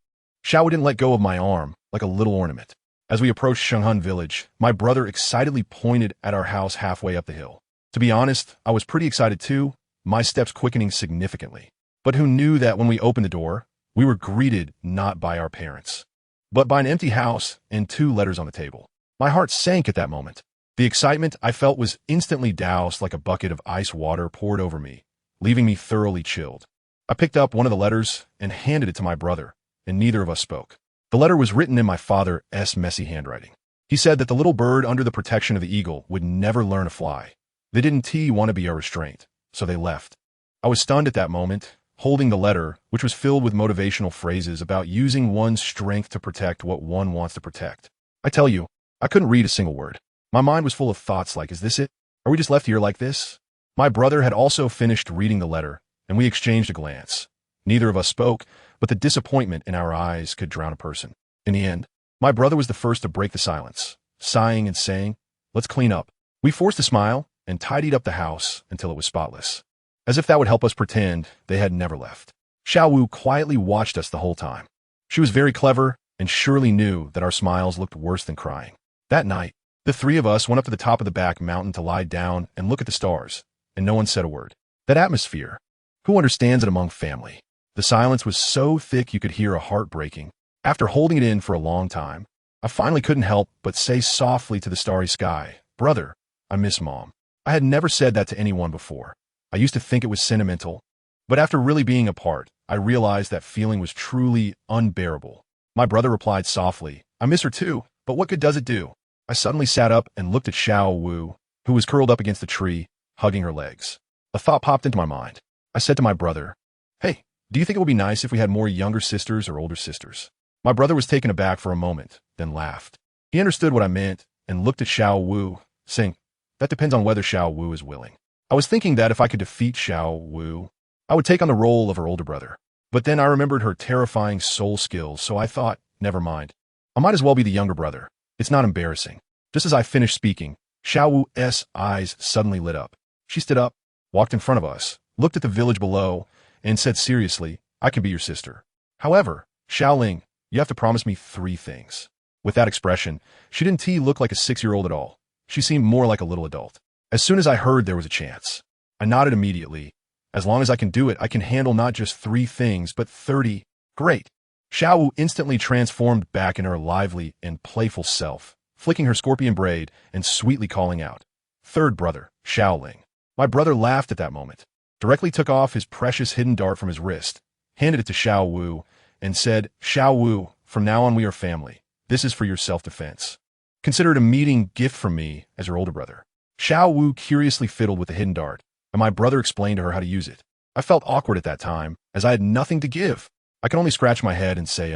Xiao didn't let go of my arm like a little ornament. As we approached Shenghun village, my brother excitedly pointed at our house halfway up the hill. To be honest, I was pretty excited too, my steps quickening significantly. But who knew that when we opened the door, we were greeted not by our parents, but by an empty house and 2 letters on the table. My heart sank at that moment. The excitement I felt was instantly doused like a bucket of ice water poured over me, leaving me thoroughly chilled. I picked up one of the letters and handed it to my brother, and neither of us spoke. The letter was written in my father's messy handwriting. He said that the little bird under the protection of the eagle would never learn to fly. They didn't want to be our restraint, so they left. I was stunned at that moment, holding the letter, which was filled with motivational phrases about using one's strength to protect what one wants to protect. I tell you, I couldn't read a single word. My mind was full of thoughts like, is this it? Are we just left here like this? My brother had also finished reading the letter, and we exchanged a glance. Neither of us spoke, but the disappointment in our eyes could drown a person. In the end, my brother was the first to break the silence, sighing and saying, let's clean up. We forced a smile and tidied up the house until it was spotless, as if that would help us pretend they had never left. Xiao Wu quietly watched us the whole time. She was very clever and surely knew that our smiles looked worse than crying. That night, the 3 of us went up to the top of the back mountain to lie down and look at the stars, and no one said a word. That atmosphere, who understands it among family? The silence was so thick you could hear a heart breaking. After holding it in for a long time, I finally couldn't help but say softly to the starry sky, brother, I miss Mom. I had never said that to anyone before. I used to think it was sentimental, but after really being apart, I realized that feeling was truly unbearable. My brother replied softly, I miss her too, but what good does it do? I suddenly sat up and looked at Xiao Wu, who was curled up against the tree, hugging her legs. A thought popped into my mind. I said to my brother, hey, do you think it would be nice if we had more younger sisters or older sisters? My brother was taken aback for a moment, then laughed. He understood what I meant and looked at Xiao Wu, saying, that depends on whether Xiao Wu is willing. I was thinking that if I could defeat Xiao Wu, I would take on the role of her older brother. But then I remembered her terrifying soul skills, so I thought, never mind. I might as well be the younger brother. It's not embarrassing. Just as I finished speaking, Xiao Wu's eyes suddenly lit up. She stood up, walked in front of us, looked at the village below, and said seriously, I can be your sister. However, Xiaoling, you have to promise me 3 things. With that expression, she didn't look like a 6-year-old at all. She seemed more like a little adult. As soon as I heard there was a chance, I nodded immediately. As long as I can do it, I can handle not just 3 things, but 30. Great. Xiao Wu instantly transformed back into her lively and playful self, flicking her scorpion braid and sweetly calling out, "Third brother, Xiaoling." My brother laughed at that moment, directly took off his precious hidden dart from his wrist, handed it to Xiao Wu, and said, "Xiao Wu, from now on we are family. This is for your self-defense. Consider it a meeting gift from me as your older brother." Xiao Wu curiously fiddled with the hidden dart, and my brother explained to her how to use it. I felt awkward at that time, as I had nothing to give. I could only scratch my head and say,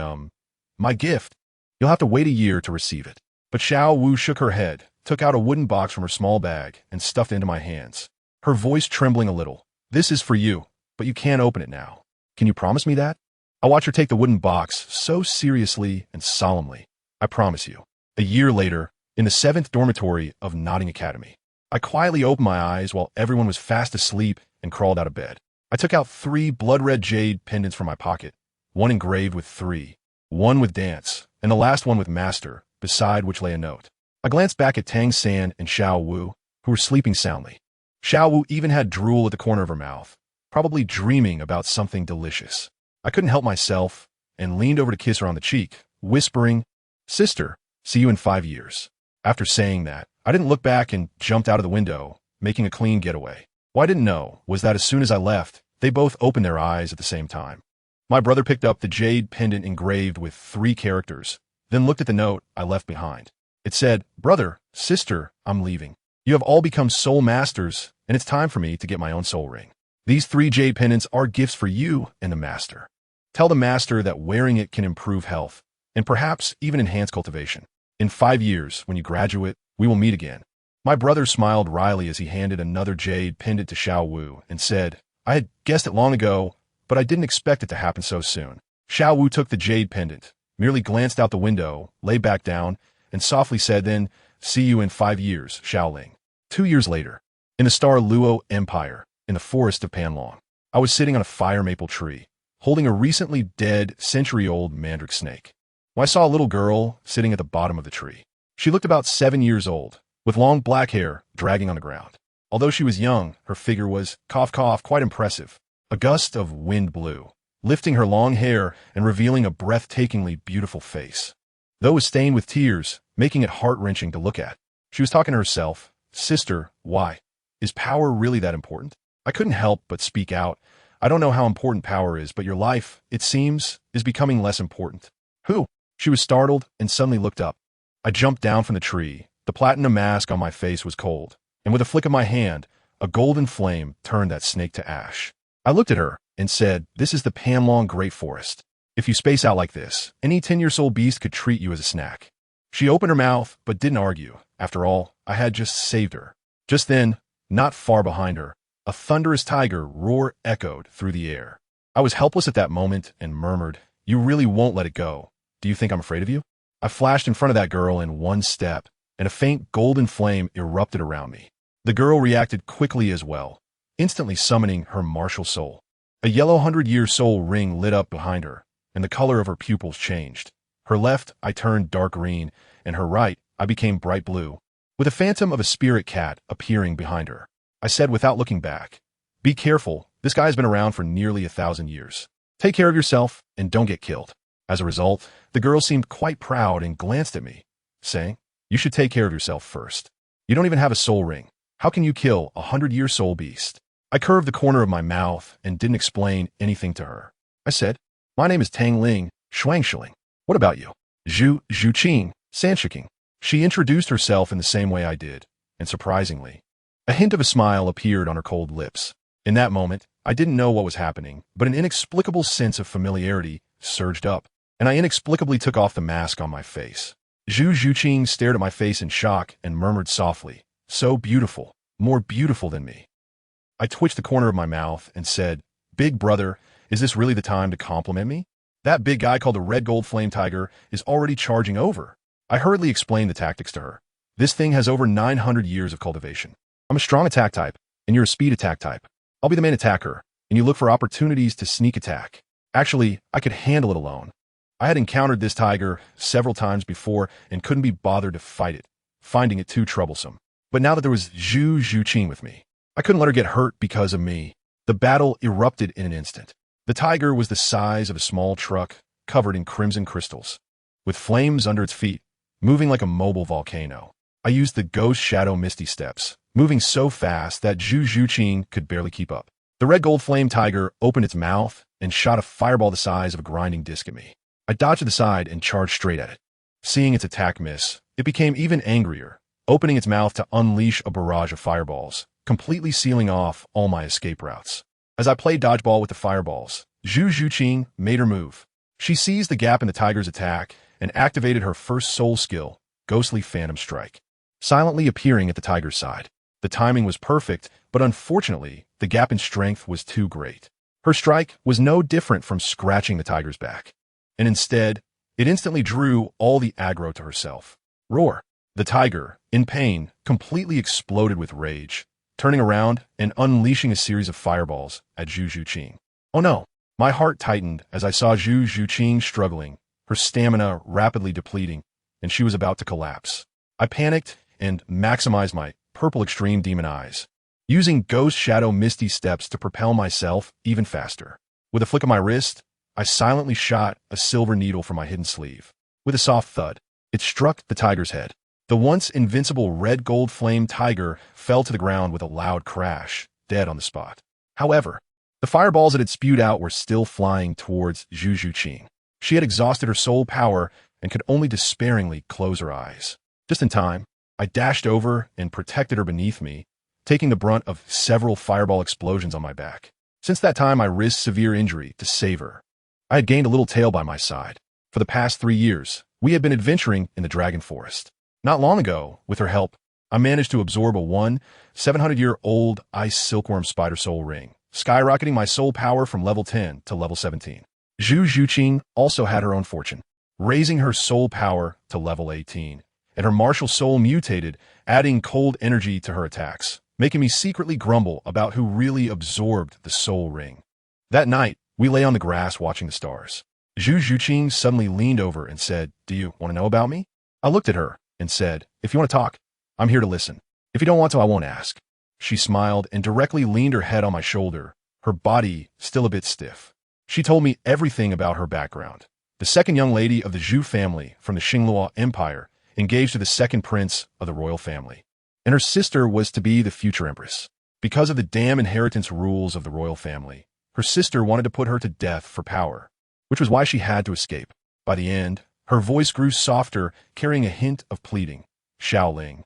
my gift. You'll have to wait a year to receive it. But Xiao Wu shook her head, took out a wooden box from her small bag, and stuffed it into my hands, her voice trembling a little. "This is for you, but you can't open it now. Can you promise me that?" I watched her take the wooden box so seriously and solemnly. "I promise you." A year later, in the 7th dormitory of Nodding Academy, I quietly opened my eyes while everyone was fast asleep and crawled out of bed. I took out 3 blood-red jade pendants from my pocket, one engraved with 3, one with dance, and the last one with master, beside which lay a note. I glanced back at Tang San and Xiao Wu, who were sleeping soundly. Xiao Wu even had drool at the corner of her mouth, probably dreaming about something delicious. I couldn't help myself and leaned over to kiss her on the cheek, whispering, "Sister, see you in 5 years." After saying that, I didn't look back and jumped out of the window, making a clean getaway. What I didn't know was that as soon as I left, they both opened their eyes at the same time. My brother picked up the jade pendant engraved with 3 characters, then looked at the note I left behind. It said, "Brother, sister, I'm leaving. You have all become soul masters, and it's time for me to get my own soul ring. These 3 jade pendants are gifts for you and the master. Tell the master that wearing it can improve health, and perhaps even enhance cultivation. In 5 years, when you graduate, we will meet again." My brother smiled wryly as he handed another jade pendant to Xiao Wu and said, "I had guessed it long ago, but I didn't expect it to happen so soon." Xiao Wu took the jade pendant, merely glanced out the window, lay back down, and softly said then, "See you in 5 years, Xiaoling." 2 years later, in the star Luo Empire, in the forest of Panlong, I was sitting on a fire maple tree, holding a recently dead, century-old mandrake snake, when I saw a little girl sitting at the bottom of the tree. She looked about 7 years old, with long black hair dragging on the ground. Although she was young, her figure was, cough cough, quite impressive. A gust of wind blew, lifting her long hair and revealing a breathtakingly beautiful face, though it was stained with tears, making it heart-wrenching to look at. She was talking to herself. "Sister, why? Is power really that important?" I couldn't help but speak out. "I don't know how important power is, but your life, it seems, is becoming less important." "Who?" She was startled and suddenly looked up. I jumped down from the tree. The platinum mask on my face was cold, and with a flick of my hand, a golden flame turned that snake to ash. I looked at her and said, "This is the Panlong Great Forest. If you space out like this, any 10-year-old beast could treat you as a snack." She opened her mouth, but didn't argue. After all, I had just saved her. Just then, not far behind her, a thunderous tiger roar echoed through the air. I was helpless at that moment and murmured, "You really won't let it go. Do you think I'm afraid of you?" I flashed in front of that girl in one step, and a faint golden flame erupted around me. The girl reacted quickly as well, instantly summoning her martial soul. A yellow 100-year soul ring lit up behind her, and the color of her pupils changed. Her left, I turned dark green, and her right, I became bright blue, with a phantom of a spirit cat appearing behind her. I said without looking back, "Be careful, this guy has been around for nearly 1,000 years. Take care of yourself, and don't get killed." As a result, the girl seemed quite proud and glanced at me, saying, "You should take care of yourself first. You don't even have a soul ring. How can you kill a 100-year soul beast?" I curved the corner of my mouth and didn't explain anything to her. I said, "My name is Tang Ling, Shuangshiling. What about you?" "Zhu Qing, Sanshiking." She introduced herself in the same way I did, and surprisingly, a hint of a smile appeared on her cold lips. In that moment, I didn't know what was happening, but an inexplicable sense of familiarity surged up, and I inexplicably took off the mask on my face. Zhu Qing stared at my face in shock and murmured softly, "So beautiful, more beautiful than me." I twitched the corner of my mouth and said, "Big brother, is this really the time to compliment me? That big guy called the Red Gold Flame Tiger is already charging over." I hurriedly explained the tactics to her. "This thing has over 900 years of cultivation. I'm a strong attack type, and you're a speed attack type. I'll be the main attacker, and you look for opportunities to sneak attack. Actually, I could handle it alone. I had encountered this tiger several times before and couldn't be bothered to fight it, finding it too troublesome. But now that there was Zhu Zhuqing with me, I couldn't let her get hurt because of me. The battle erupted in an instant. The tiger was the size of a small truck, covered in crimson crystals, with flames under its feet, moving like a mobile volcano. I used the ghost shadow misty steps, moving so fast that Zhu Zhuqing could barely keep up. The red gold flame tiger opened its mouth and shot a fireball the size of a grinding disc at me. I dodged to the side and charged straight at it. Seeing its attack miss, it became even angrier, opening its mouth to unleash a barrage of fireballs, completely sealing off all my escape routes. As I played dodgeball with the fireballs, Zhu Zhuqing made her move. She seized the gap in the tiger's attack and activated her first soul skill, Ghostly Phantom Strike, silently appearing at the tiger's side. The timing was perfect, but unfortunately, the gap in strength was too great. Her strike was no different from scratching the tiger's back, and instead, it instantly drew all the aggro to herself. Roar! The tiger, in pain, completely exploded with rage, turning around and unleashing a series of fireballs at Zhu Zhuqing. Oh no! My heart tightened as I saw Zhu Zhuqing struggling, her stamina rapidly depleting, and she was about to collapse. I panicked and maximized my purple extreme demon eyes, using ghost shadow misty steps to propel myself even faster. With a flick of my wrist, I silently shot a silver needle from my hidden sleeve. With a soft thud, it struck the tiger's head. The once invincible red gold flame tiger fell to the ground with a loud crash, dead on the spot. However, the fireballs it had spewed out were still flying towards Zhu Zhuqing. She had exhausted her soul power and could only despairingly close her eyes. Just in time, I dashed over and protected her beneath me, taking the brunt of several fireball explosions on my back. Since that time, I risked severe injury to save her. I had gained a little tail by my side. For the past 3 years, we had been adventuring in the Dragon Forest. Not long ago, with her help, I managed to absorb a 700-year-old ice silkworm spider soul ring, skyrocketing my soul power from level 10 to level 17. Zhu Zhuqing also had her own fortune, raising her soul power to level 18, and her martial soul mutated, adding cold energy to her attacks, making me secretly grumble about who really absorbed the soul ring. That night, we lay on the grass watching the stars. Zhu Zhuqing suddenly leaned over and said, "Do you want to know about me?" I looked at her and said, "If you want to talk, I'm here to listen. If you don't want to, I won't ask." She smiled and directly leaned her head on my shoulder, her body still a bit stiff. She told me everything about her background. The second young lady of the Zhu family from the Xinluo Empire, engaged to the second prince of the royal family. And her sister was to be the future empress. Because of the damn inheritance rules of the royal family, her sister wanted to put her to death for power, which was why she had to escape. By the end, her voice grew softer, carrying a hint of pleading. "Xiaoling,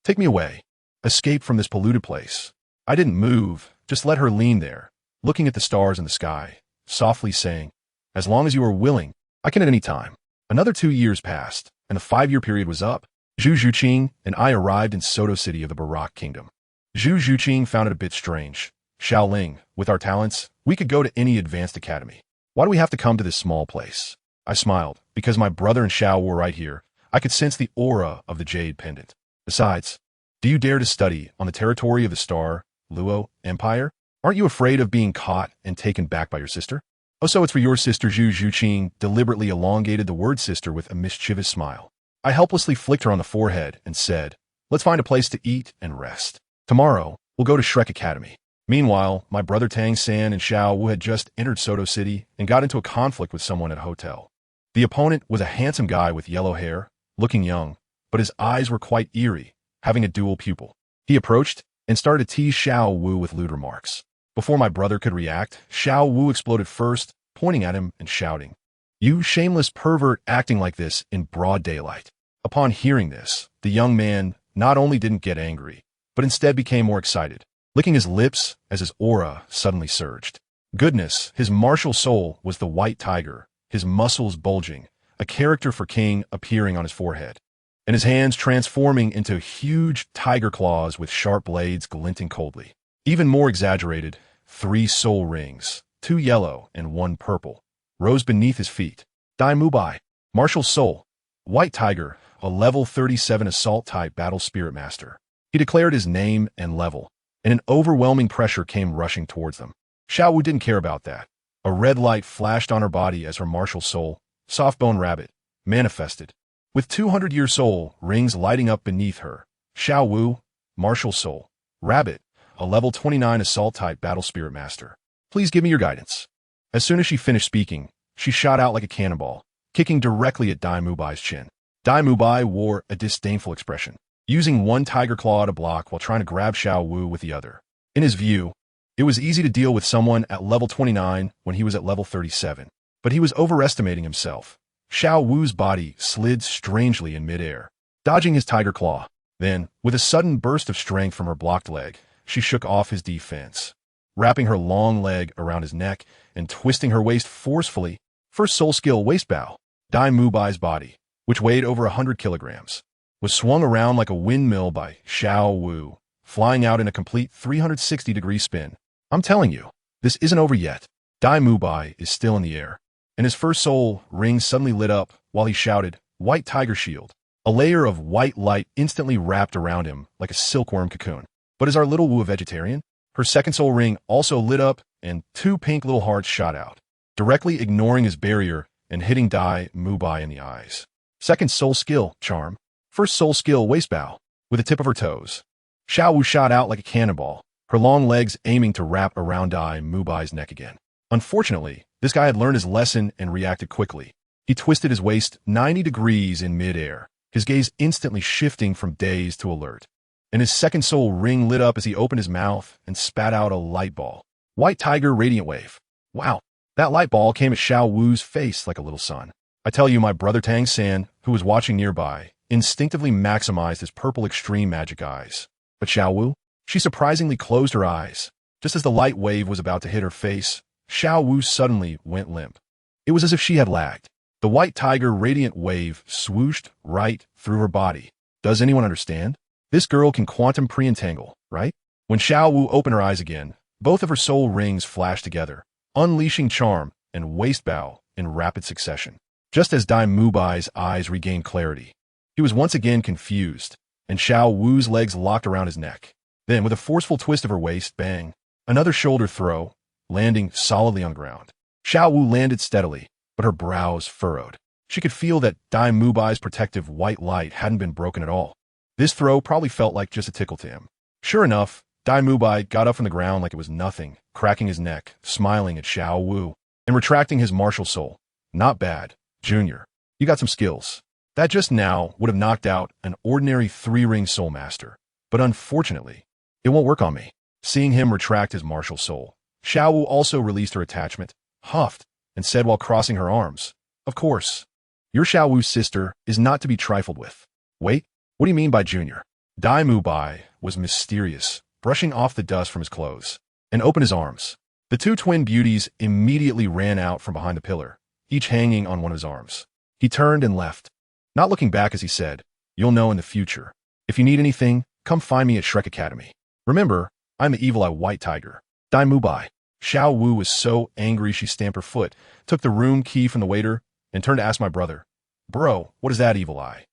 take me away. Escape from this polluted place." I didn't move, just let her lean there, looking at the stars in the sky, softly saying, "As long as you are willing, I can at any time." Another 2 years passed, and the 5-year period was up. Zhu Zhuqing and I arrived in Soto City of the Barak Kingdom. Zhu Zhuqing found it a bit strange. "Xiaoling, with our talents, we could go to any advanced academy. Why do we have to come to this small place?" I smiled, because my brother and Xiao were right here. I could sense the aura of the jade pendant. Besides, do you dare to study on the territory of the Star Luo Empire? Aren't you afraid of being caught and taken back by your sister? "Oh, so it's for your sister." Zhu Zhuqing deliberately elongated the word sister with a mischievous smile. I helplessly flicked her on the forehead and said, "Let's find a place to eat and rest. Tomorrow, we'll go to Shrek Academy." Meanwhile, my brother Tang San and Xiao Wu had just entered Soto City and got into a conflict with someone at a hotel. The opponent was a handsome guy with yellow hair, looking young, but his eyes were quite eerie, having a dual pupil. He approached and started to tease Xiao Wu with lewd remarks. Before my brother could react, Xiao Wu exploded first, pointing at him and shouting, "You shameless pervert, acting like this in broad daylight." Upon hearing this, the young man not only didn't get angry, but instead became more excited, licking his lips as his aura suddenly surged. Goodness, his martial soul was the white tiger, his muscles bulging, a character for king appearing on his forehead, and his hands transforming into huge tiger claws with sharp blades glinting coldly. Even more exaggerated, 3 soul rings, 2 yellow and 1 purple, rose beneath his feet. Dai Mubai, martial soul, white tiger, a level 37 assault-type battle spirit master. He declared his name and level, and an overwhelming pressure came rushing towards them. Xiao Wu didn't care about that. A red light flashed on her body as her martial soul, Softbone Rabbit, manifested. With 200-year soul rings lighting up beneath her, Xiao Wu, Martial Soul. Rabbit, a level 29 assault-type battle spirit master. Please give me your guidance. As soon as she finished speaking, she shot out like a cannonball, kicking directly at Dai Mubai's chin. Dai Mubai wore a disdainful expression, using one tiger claw to block while trying to grab Xiao Wu with the other. In his view, it was easy to deal with someone at level 29 when he was at level 37, but he was overestimating himself. Xiao Wu's body slid strangely in midair, dodging his tiger claw. Then, with a sudden burst of strength from her blocked leg, she shook off his defense, wrapping her long leg around his neck and twisting her waist forcefully. First soul skill waist bow. Dai Mubai's body, which weighed over 100 kilograms, was swung around like a windmill by Xiao Wu, flying out in a complete 360-degree spin. I'm telling you, this isn't over yet. Dai Mubai is still in the air, and his first soul ring suddenly lit up while he shouted, "White Tiger Shield." A layer of white light instantly wrapped around him like a silkworm cocoon. But is our little Wu a vegetarian? Her second soul ring also lit up, and two pink little hearts shot out, directly ignoring his barrier and hitting Dai Mubai in the eyes. Second soul skill, Charm. First soul skill, waist bow, with the tip of her toes. Xiao Wu shot out like a cannonball, her long legs aiming to wrap around Dai Mubai's neck again. Unfortunately, this guy had learned his lesson and reacted quickly. He twisted his waist 90 degrees in midair, his gaze instantly shifting from dazed to alert. And his second soul ring lit up as he opened his mouth and spat out a light ball. White Tiger Radiant Wave. Wow, that light ball came at Xiao Wu's face like a little sun. I tell you, my brother Tang San, who was watching nearby, instinctively maximized his purple extreme magic eyes. But Xiao Wu? She surprisingly closed her eyes. Just as the light wave was about to hit her face, Xiao Wu suddenly went limp. It was as if she had lagged. The White Tiger Radiant Wave swooshed right through her body. Does anyone understand? This girl can quantum pre-entangle, right? When Xiao Wu opened her eyes again, both of her soul rings flashed together, unleashing charm and waist bow in rapid succession. Just as Dai Mubai's eyes regained clarity, he was once again confused, and Xiao Wu's legs locked around his neck. Then, with a forceful twist of her waist, bang, another shoulder throw, landing solidly on the ground. Xiao Wu landed steadily, but her brows furrowed. She could feel that Dai Mubai's protective white light hadn't been broken at all. This throw probably felt like just a tickle to him. Sure enough, Dai Mubai got up from the ground like it was nothing, cracking his neck, smiling at Xiao Wu, and retracting his martial soul. Not bad, Junior. You got some skills. That just now would have knocked out an ordinary 3-ring soul master. But unfortunately, it won't work on me. Seeing him retract his martial soul, Xiao Wu also released her attachment, huffed, and said while crossing her arms, "Of course. Your Xiao Wu's sister is not to be trifled with." Wait, what do you mean by Junior? Dai Mubai was mysterious, brushing off the dust from his clothes, and opened his arms. The two twin beauties immediately ran out from behind the pillar, each hanging on one of his arms. He turned and left, not looking back as he said, "You'll know in the future. If you need anything, come find me at Shrek Academy. Remember, I'm the evil eye White Tiger, Dai Mubai." Xiao Wu was so angry she stamped her foot, took the room key from the waiter, and turned to ask my brother, "Bro, what is that evil eye?"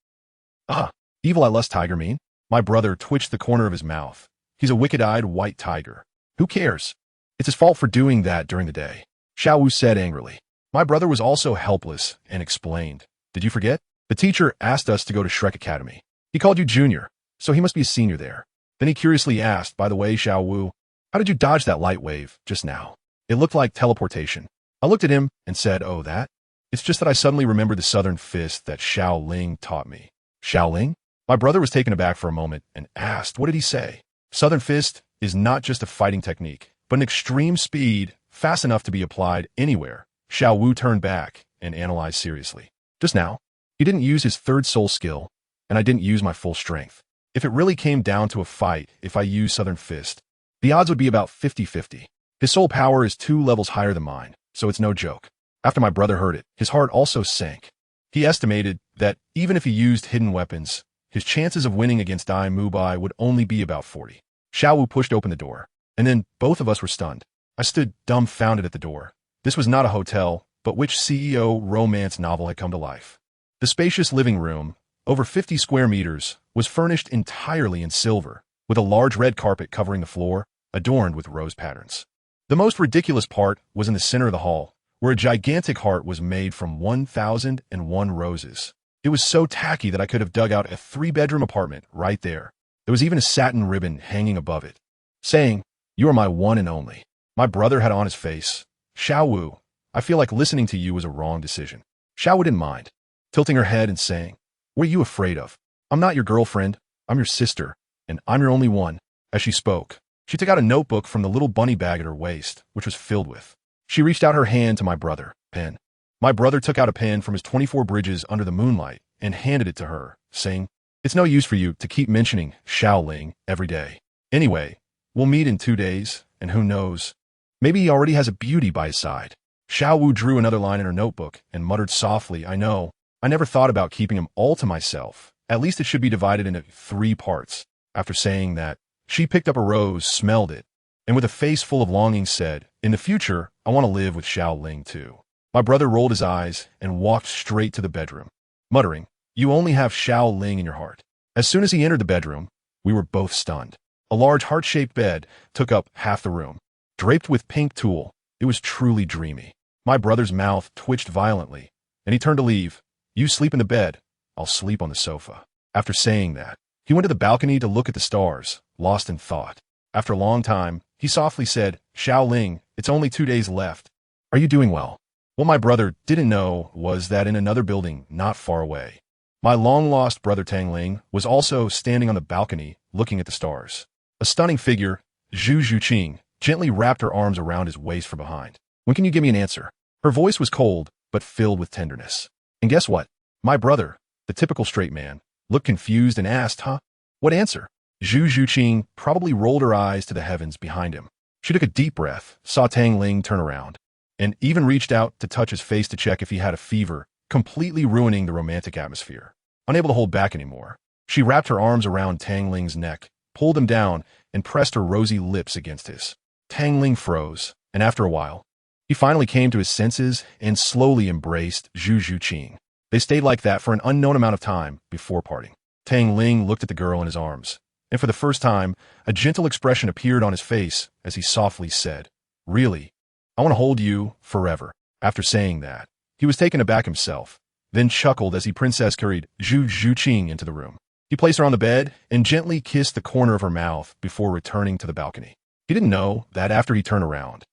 "Ah, evil eye lust tiger mean?" My brother twitched the corner of his mouth. "He's a wicked-eyed white tiger. Who cares? It's his fault for doing that during the day," Xiao Wu said angrily. My brother was also helpless and explained, "Did you forget? The teacher asked us to go to Shrek Academy. He called you Junior, so he must be a senior there." Then he curiously asked, "By the way, Xiao Wu, how did you dodge that light wave just now? It looked like teleportation." I looked at him and said, "Oh, that? It's just that I suddenly remembered the southern fist that Xiao Ling taught me." Xiao Ling? My brother was taken aback for a moment and asked, "What did he say?" Southern fist is not just a fighting technique, but an extreme speed, fast enough to be applied anywhere. Xiao Wu turned back and analyzed seriously. Just now, he didn't use his third soul skill, and I didn't use my full strength. If it really came down to a fight, if I used Southern Fist, the odds would be about 50-50. His soul power is 2 levels higher than mine, so it's no joke. After my brother heard it, his heart also sank. He estimated that even if he used hidden weapons, his chances of winning against Dai Mubai would only be about 40. Xiao Wu pushed open the door, and then both of us were stunned. I stood dumbfounded at the door. This was not a hotel, but which CEO romance novel had come to life? The spacious living room, over 50 square meters, was furnished entirely in silver, with a large red carpet covering the floor, adorned with rose patterns. The most ridiculous part was in the center of the hall, where a gigantic heart was made from 1,001 roses. It was so tacky that I could have dug out a 3-bedroom apartment right there. There was even a satin ribbon hanging above it, saying, "You are my one and only." My brother had on his face, "Xiao Wu, I feel like listening to you was a wrong decision." Xiao Wu didn't mind, tilting her head and saying, "What are you afraid of? I'm not your girlfriend, I'm your sister, and I'm your only one." As she spoke, she took out a notebook from the little bunny bag at her waist, which was filled with. She reached out her hand to my brother, pen. My brother took out a pen from his 24 bridges under the moonlight and handed it to her, saying, "It's no use for you to keep mentioning Shaoling every day. Anyway, we'll meet in 2 days, and who knows, maybe he already has a beauty by his side." Xiao Wu drew another line in her notebook and muttered softly, "I know. I never thought about keeping him all to myself. At least it should be divided into 3 parts. After saying that, she picked up a rose, smelled it, and with a face full of longing said, "In the future, I want to live with Xiaoling too." My brother rolled his eyes and walked straight to the bedroom, muttering, "You only have Xiaoling in your heart." As soon as he entered the bedroom, we were both stunned. A large heart-shaped bed took up half the room. Draped with pink tulle, it was truly dreamy. My brother's mouth twitched violently, and he turned to leave. "You sleep in the bed, I'll sleep on the sofa." After saying that, he went to the balcony to look at the stars, lost in thought. After a long time, he softly said, "Xiaoling, it's only 2 days left. Are you doing well?" What my brother didn't know was that in another building not far away, my long-lost brother Tangling was also standing on the balcony looking at the stars. A stunning figure, Zhu Zhuqing, gently wrapped her arms around his waist from behind. "When can you give me an answer?" Her voice was cold, but filled with tenderness. And guess what? My brother, the typical straight man, looked confused and asked, "Huh? What answer?" Zhu Zhuqing probably rolled her eyes to the heavens behind him. She took a deep breath, saw Tangling turn around, and even reached out to touch his face to check if he had a fever, completely ruining the romantic atmosphere. Unable to hold back anymore, she wrapped her arms around Tangling's neck, pulled him down, and pressed her rosy lips against his. Tangling froze, and after a while, he finally came to his senses and slowly embraced Zhu Zhuqing. They stayed like that for an unknown amount of time before parting. Tangling looked at the girl in his arms, and for the first time, a gentle expression appeared on his face as he softly said, "Really, I want to hold you forever." After saying that, he was taken aback himself, then chuckled as he princess carried Zhu Zhuqing into the room. He placed her on the bed and gently kissed the corner of her mouth before returning to the balcony. He didn't know that after he turned around,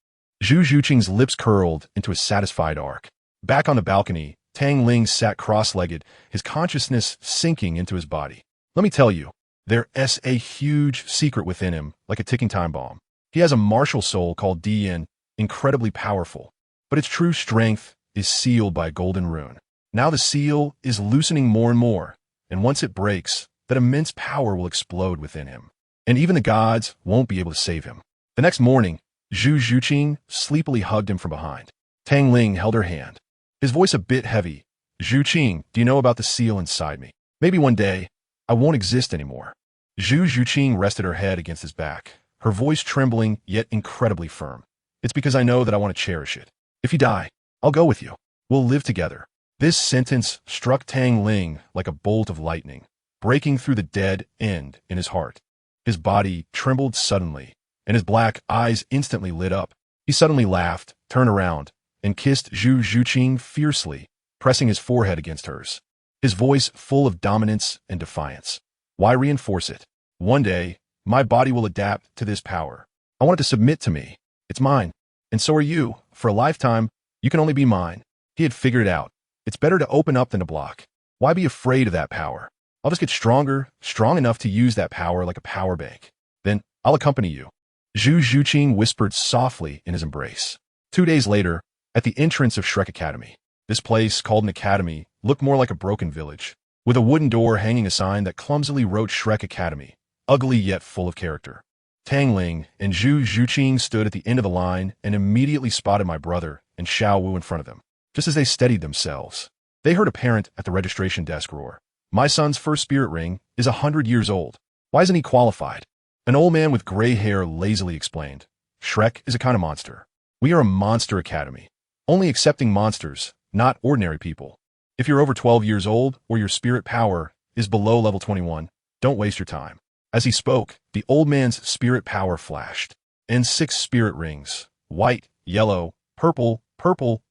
Zhu Zhuqing's lips curled into a satisfied arc. Back on the balcony, Tangling sat cross-legged, his consciousness sinking into his body. Let me tell you, there's a huge secret within him, like a ticking time bomb. He has a martial soul called Dian, incredibly powerful, but its true strength is sealed by a golden rune. Now the seal is loosening more and more, and once it breaks, that immense power will explode within him, and even the gods won't be able to save him. The next morning, Zhu Zhuqing sleepily hugged him from behind. Tangling held her hand, his voice a bit heavy. "Zhuqing, do you know about the seal inside me? Maybe one day, I won't exist anymore." Zhu Zhuqing rested her head against his back, her voice trembling yet incredibly firm. "It's because I know that I want to cherish it. If you die, I'll go with you. We'll live together." This sentence struck Tangling like a bolt of lightning, breaking through the dead end in his heart. His body trembled suddenly, and his black eyes instantly lit up. He suddenly laughed, turned around, and kissed Zhu Zhuqing fiercely, pressing his forehead against hers. His voice full of dominance and defiance. "Why reinforce it? One day, my body will adapt to this power. I want it to submit to me. It's mine. And so are you. For a lifetime, you can only be mine." He had figured it out. It's better to open up than to block. Why be afraid of that power? I'll just get stronger, strong enough to use that power like a power bank. Then I'll accompany you. Zhu Zhuqing whispered softly in his embrace. 2 days later, at the entrance of Shrek Academy. This place, called an academy, looked more like a broken village, with a wooden door hanging a sign that clumsily wrote Shrek Academy, ugly yet full of character. Tangling and Zhu Zhuqing stood at the end of the line and immediately spotted my brother and Xiao Wu in front of them. Just as they steadied themselves, they heard a parent at the registration desk roar, "My son's first spirit ring is 100 years old. Why isn't he qualified?" An old man with gray hair lazily explained, "Shrek is a kind of monster. We are a monster academy, only accepting monsters, not ordinary people. If you're over 12 years old or your spirit power is below level 21, don't waste your time." As he spoke, the old man's spirit power flashed, and 6 spirit rings, white, yellow, purple, purple,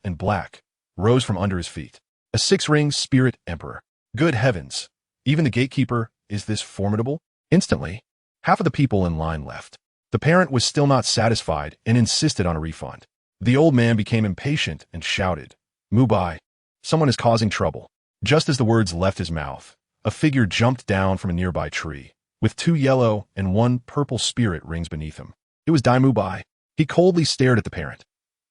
and black, rose from under his feet. A 6-ring spirit emperor. Good heavens! Even the gatekeeper is this formidable? Instantly, half of the people in line left. The parent was still not satisfied and insisted on a refund. The old man became impatient and shouted, "Mubai, someone is causing trouble." Just as the words left his mouth, a figure jumped down from a nearby tree, with 2 yellow and 1 purple spirit rings beneath him. It was Dai Mubai. He coldly stared at the parent.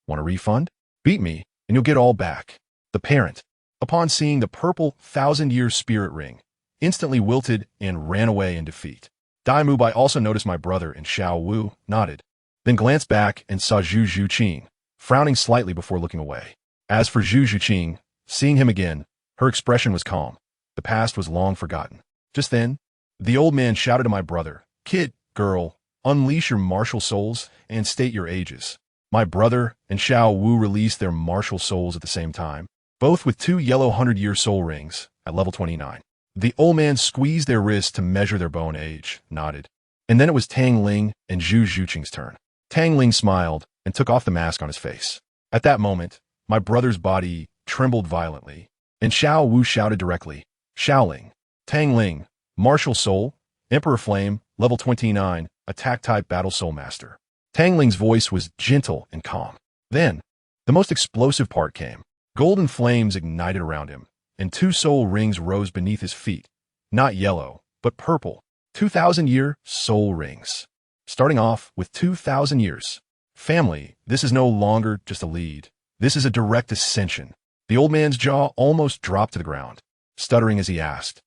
"Want a refund? Beat me, and you'll get all back." The parent, upon seeing the purple 1,000-year spirit ring, instantly wilted and ran away in defeat. Dai Mubai also noticed my brother and Xiao Wu, nodded, then glanced back and saw Zhu Zhuqing, frowning slightly before looking away. As for Zhu Zhuqing, seeing him again, her expression was calm. The past was long forgotten. Just then, the old man shouted to my brother, "Kid, girl, unleash your martial souls and state your ages." My brother and Xiao Wu released their martial souls at the same time, both with 2 yellow 100-year soul rings at level 29. The old man squeezed their wrists to measure their bone age, nodded. And then it was Tang Ling and Zhu Zhuqing's turn. Tang Ling smiled and took off the mask on his face. At that moment, my brother's body trembled violently, and Xiao Wu shouted directly, "Xiaoling, Tang Ling, Martial Soul, Emperor Flame, level 29, Attack Type Battle Soul Master." Tang Ling's voice was gentle and calm. Then, the most explosive part came. Golden flames ignited around him, and 2 soul rings rose beneath his feet. Not yellow, but purple. 2,000-year soul rings. Starting off with 2,000 years. Family, this is no longer just a lead. This is a direct ascension. The old man's jaw almost dropped to the ground, stuttering as he asked,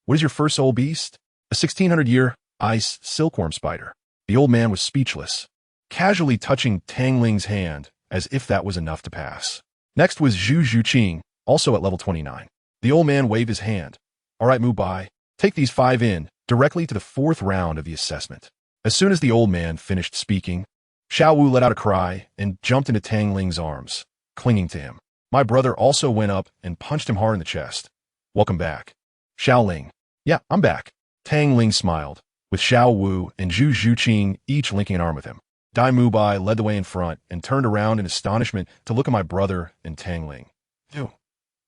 What is your first soul beast?" "A 1,600-year ice silkworm spider." The old man was speechless, casually touching Tang Ling's hand as if that was enough to pass. Next was Zhu Zhuqing, also at level 29. The old man waved his hand. "All right, Mubai, take these 5 in, directly to the 4th round of the assessment." As soon as the old man finished speaking, Xiao Wu let out a cry and jumped into Tang Ling's arms, clinging to him. My brother also went up and punched him hard in the chest. "Welcome back." "Xiao Ling." "Yeah, I'm back." Tang Ling smiled, with Xiao Wu and Zhu Zhuqing each linking an arm with him. Dai Mubai led the way in front and turned around in astonishment to look at my brother and Tang Ling. "You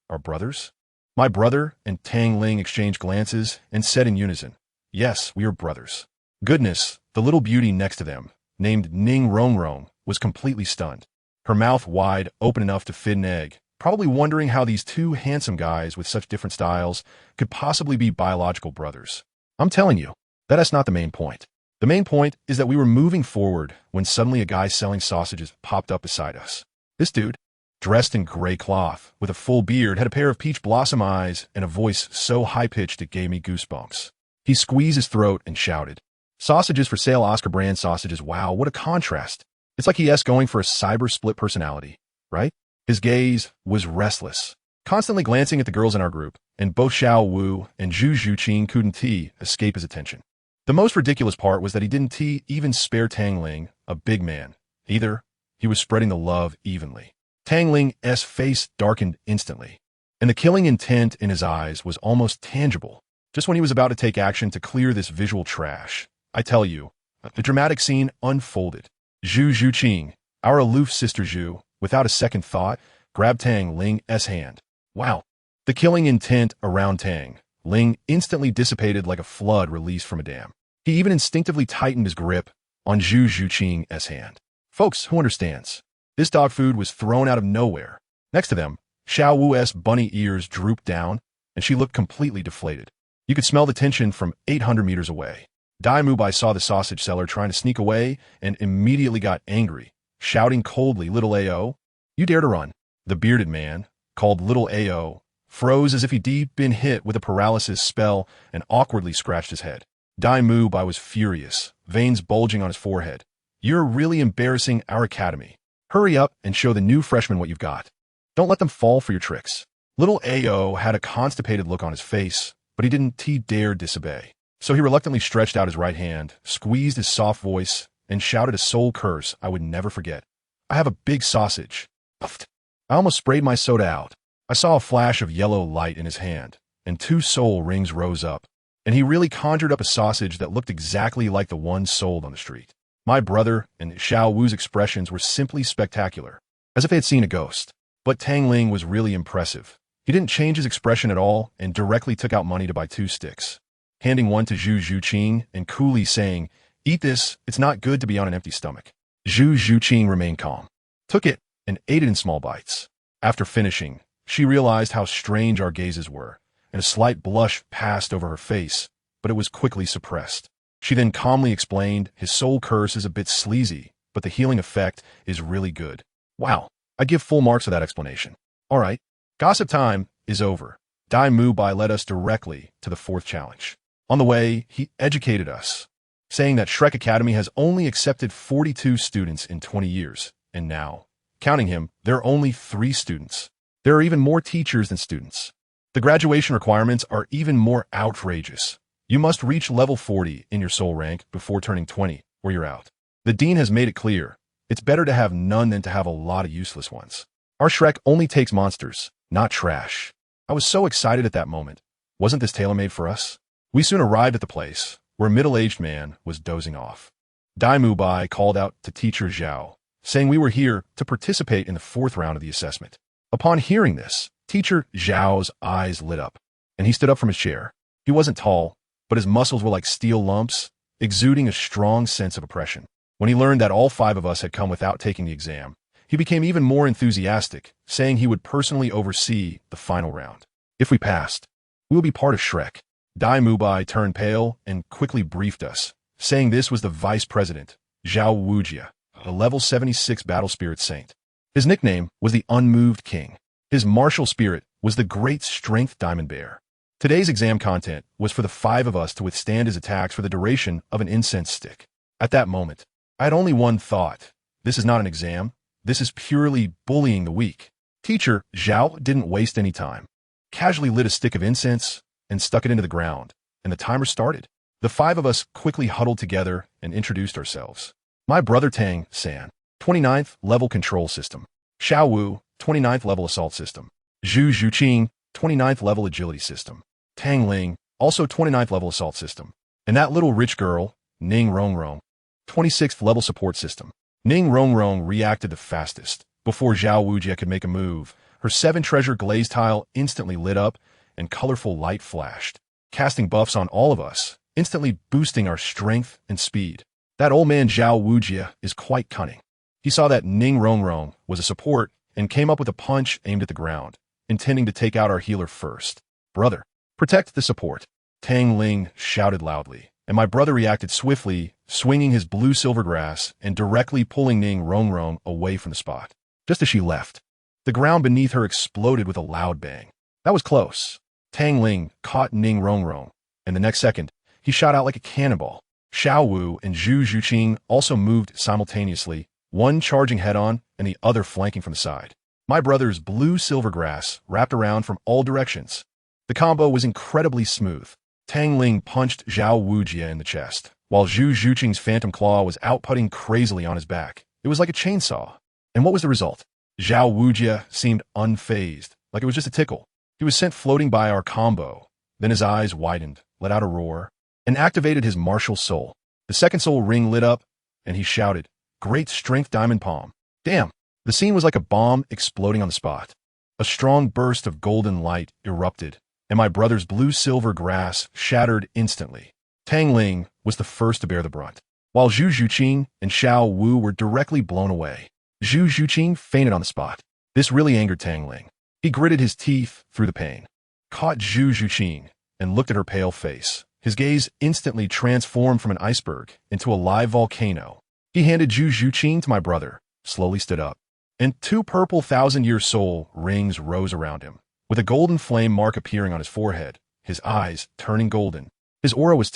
are brothers?" My brother and Tang Ling exchanged glances and said in unison, "Yes, we are brothers." Goodness, the little beauty next to them, named Ning Rongrong, was completely stunned. Her mouth wide, open enough to fit an egg, probably wondering how these 2 handsome guys with such different styles could possibly be biological brothers. I'm telling you, that's not the main point. The main point is that we were moving forward when suddenly a guy selling sausages popped up beside us. This dude, dressed in gray cloth, with a full beard, had a pair of peach blossom eyes and a voice so high-pitched it gave me goosebumps. He squeezed his throat and shouted, "Sausages for sale, Oscar brand sausages. Wow, what a contrast. It's like he's going for a cyber split personality, right?" His gaze was restless, constantly glancing at the girls in our group, and both Xiao Wu and Zhu Zhuqing couldn't escape his attention. The most ridiculous part was that he didn't even spare Tang Ling, a big man, either. He was spreading the love evenly. Tang Ling's face darkened instantly, and the killing intent in his eyes was almost tangible. Just when he was about to take action to clear this visual trash, I tell you, the dramatic scene unfolded. Zhu Zhuqing, our aloof sister Zhu, without a second thought, grabbed Tang Ling's hand. Wow. The killing intent around Tang Ling instantly dissipated like a flood released from a dam. He even instinctively tightened his grip on Zhu Zhuqing's hand. Folks, who understands? This dog food was thrown out of nowhere. Next to them, Xiao Wu's bunny ears drooped down, and she looked completely deflated. You could smell the tension from 800 meters away. Dai Mubai saw the sausage seller trying to sneak away and immediately got angry, shouting coldly, "Little AO, you dare to run." The bearded man, called Little AO, froze as if he'd been hit with a paralysis spell and awkwardly scratched his head. Dai Mubai was furious, veins bulging on his forehead. "You're really embarrassing our academy. Hurry up and show the new freshmen what you've got. Don't let them fall for your tricks." Little AO had a constipated look on his face, but he didn't dare disobey. So he reluctantly stretched out his right hand, squeezed his soft voice, and shouted a soul curse I would never forget. "I have a big sausage." Puffed. I almost sprayed my soda out. I saw a flash of yellow light in his hand, and 2 soul rings rose up, and he really conjured up a sausage that looked exactly like the one sold on the street. My brother and Xiao Wu's expressions were simply spectacular, as if they had seen a ghost. But Tang Ling was really impressive. He didn't change his expression at all and directly took out money to buy 2 sticks. handing one to Zhu Zhuqing and coolly saying, "Eat this, it's not good to be on an empty stomach." Zhu Zhuqing remained calm, took it, and ate it in small bites. After finishing, she realized how strange our gazes were, and a slight blush passed over her face, but it was quickly suppressed. She then calmly explained, "His soul curse is a bit sleazy, but the healing effect is really good." Wow, I give full marks for that explanation. All right, gossip time is over. Dai Mu Bai led us directly to the fourth challenge. On the way, he educated us, saying that Shrek Academy has only accepted 42 students in 20 years, and now, counting him, there are only 3 students. There are even more teachers than students. The graduation requirements are even more outrageous. You must reach level 40 in your soul rank before turning 20, or you're out. The dean has made it clear, it's better to have none than to have a lot of useless ones. Our Shrek only takes monsters, not trash. I was so excited at that moment. Wasn't this tailor-made for us? We soon arrived at the place, where a middle-aged man was dozing off. Dai Mu Bai called out to teacher Zhao, saying we were here to participate in the 4th round of the assessment. Upon hearing this, teacher Zhao's eyes lit up, and he stood up from his chair. He wasn't tall, but his muscles were like steel lumps, exuding a strong sense of oppression. When he learned that all 5 of us had come without taking the exam, he became even more enthusiastic, saying he would personally oversee the final round. If we passed, we will be part of Shrek. Dai Mu Bai turned pale and quickly briefed us, saying this was the vice president, Zhao Wujia, a level 76 battle spirit saint. His nickname was the Unmoved King. His martial spirit was the Great Strength Diamond Bear. Today's exam content was for the 5 of us to withstand his attacks for the duration of an incense stick. At that moment, I had only one thought. This is not an exam. This is purely bullying the weak. Teacher Zhao didn't waste any time. Casually lit a stick of incense and stuck it into the ground, and the timer started. The 5 of us quickly huddled together and introduced ourselves. My brother Tang San, 29th level control system. Xiao Wu, 29th level assault system. Zhu Zhuqing, 29th level agility system. Tang Ling, also 29th level assault system. And that little rich girl, Ning Rongrong, 26th level support system. Ning Rongrong reacted the fastest. Before Zhao Wujia could make a move, her 7-treasure glaze tile instantly lit up and colorful light flashed, casting buffs on all of us, instantly boosting our strength and speed. That old man Zhao Wujia is quite cunning. He saw that Ning Rongrong was a support and came up with a punch aimed at the ground, intending to take out our healer first. "Brother, protect the support," Tang Ling shouted loudly, and my brother reacted swiftly, swinging his blue silvergrass and directly pulling Ning Rongrong away from the spot. Just as she left, the ground beneath her exploded with a loud bang. That was close. Tang Ling caught Ning Rongrong, and the next second, he shot out like a cannonball. Xiao Wu and Zhu Zhuqing also moved simultaneously, one charging head-on and the other flanking from the side. My brother's blue silvergrass wrapped around from all directions. The combo was incredibly smooth. Tang Ling punched Zhao Wujia in the chest, while Zhu Zhuqing's phantom claw was outputting crazily on his back. It was like a chainsaw. And what was the result? Zhao Wujia seemed unfazed, like it was just a tickle. He was sent floating by our combo. Then his eyes widened, let out a roar, and activated his martial soul. The second soul ring lit up, and he shouted, "Great Strength Diamond Palm." Damn, the scene was like a bomb exploding on the spot. A strong burst of golden light erupted, and my brother's blue-silver grass shattered instantly. Tang Ling was the first to bear the brunt, while Zhu Zhuqing and Xiao Wu were directly blown away. Zhu Zhuqing fainted on the spot. This really angered Tang Ling. He gritted his teeth through the pain, caught Zhu Zhuqing, and looked at her pale face. His gaze instantly transformed from an iceberg into a live volcano. He handed Zhu Zhuqing to my brother, slowly stood up, and 2 purple 1,000-year soul rings rose around him, with a golden flame mark appearing on his forehead, his eyes turning golden. His aura was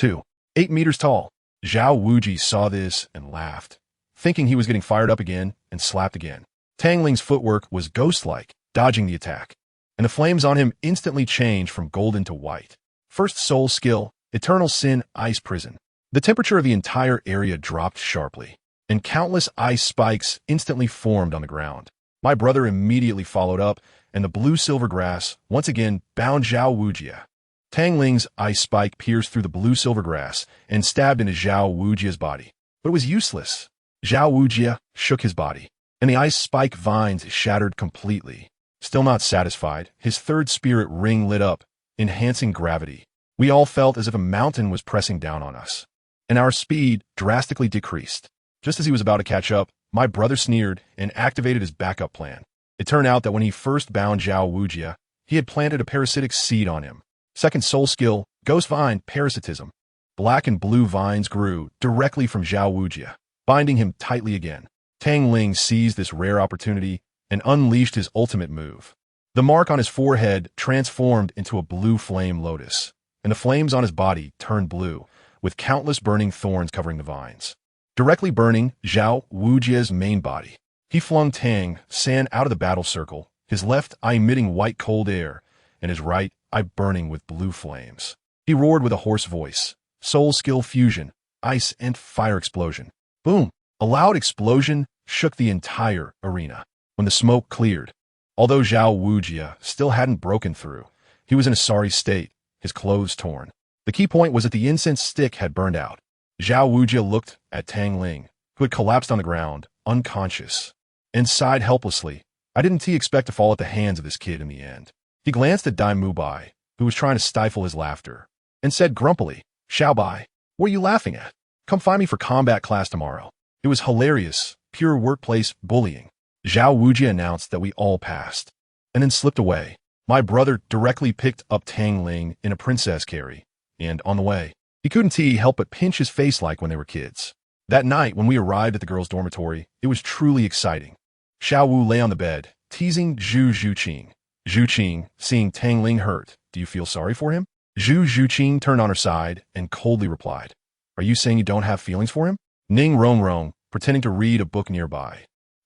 8 meters tall. Zhao Wuji saw this and laughed, thinking he was getting fired up again, and slapped again. Tang Ling's footwork was ghost-like, dodging the attack, and the flames on him instantly changed from golden to white. First soul skill, Eternal Sin Ice Prison. The temperature of the entire area dropped sharply, and countless ice spikes instantly formed on the ground. My brother immediately followed up, and the blue-silver grass once again bound Zhao Wujia. Tang Ling's ice spike pierced through the blue-silver grass and stabbed into Zhao Wujia's body, but it was useless. Zhao Wujia shook his body, and the ice spike vines shattered completely. Still not satisfied, his third spirit ring lit up, enhancing gravity. We all felt as if a mountain was pressing down on us, and our speed drastically decreased. Just as he was about to catch up, my brother sneered and activated his backup plan. It turned out that when he first bound Zhao Wujia, he had planted a parasitic seed on him. Second soul skill, Ghost Vine Parasitism. Black and blue vines grew directly from Zhao Wujia, binding him tightly again. Tang Ling seized this rare opportunity and unleashed his ultimate move. The mark on his forehead transformed into a blue flame lotus, and the flames on his body turned blue, with countless burning thorns covering the vines. Directly burning Zhao Wujia's main body, he flung Tang San out of the battle circle, his left eye emitting white cold air, and his right eye burning with blue flames. He roared with a hoarse voice, soul skill fusion, ice and fire explosion. Boom! A loud explosion shook the entire arena. When the smoke cleared, although Zhao Wujia still hadn't broken through, he was in a sorry state, his clothes torn. The key point was that the incense stick had burned out. Zhao Wujia looked at Tang Ling, who had collapsed on the ground, unconscious, and sighed helplessly. I didn't expect to fall at the hands of this kid in the end. He glanced at Dai Mubai, who was trying to stifle his laughter, and said grumpily, Xiao Bai, what are you laughing at? Come find me for combat class tomorrow. It was hilarious, pure workplace bullying. Zhao Wujia announced that we all passed, and then slipped away. My brother directly picked up Tang Ling in a princess carry, and on the way, he couldn't help but pinch his face like when they were kids. That night, when we arrived at the girls' dormitory, it was truly exciting. Xiao Wu lay on the bed, teasing Zhu Zhuqing. Zhu Qing, seeing Tang Ling hurt, do you feel sorry for him? Zhu Zhuqing turned on her side and coldly replied, are you saying you don't have feelings for him? Ning Rongrong, pretending to read a book nearby,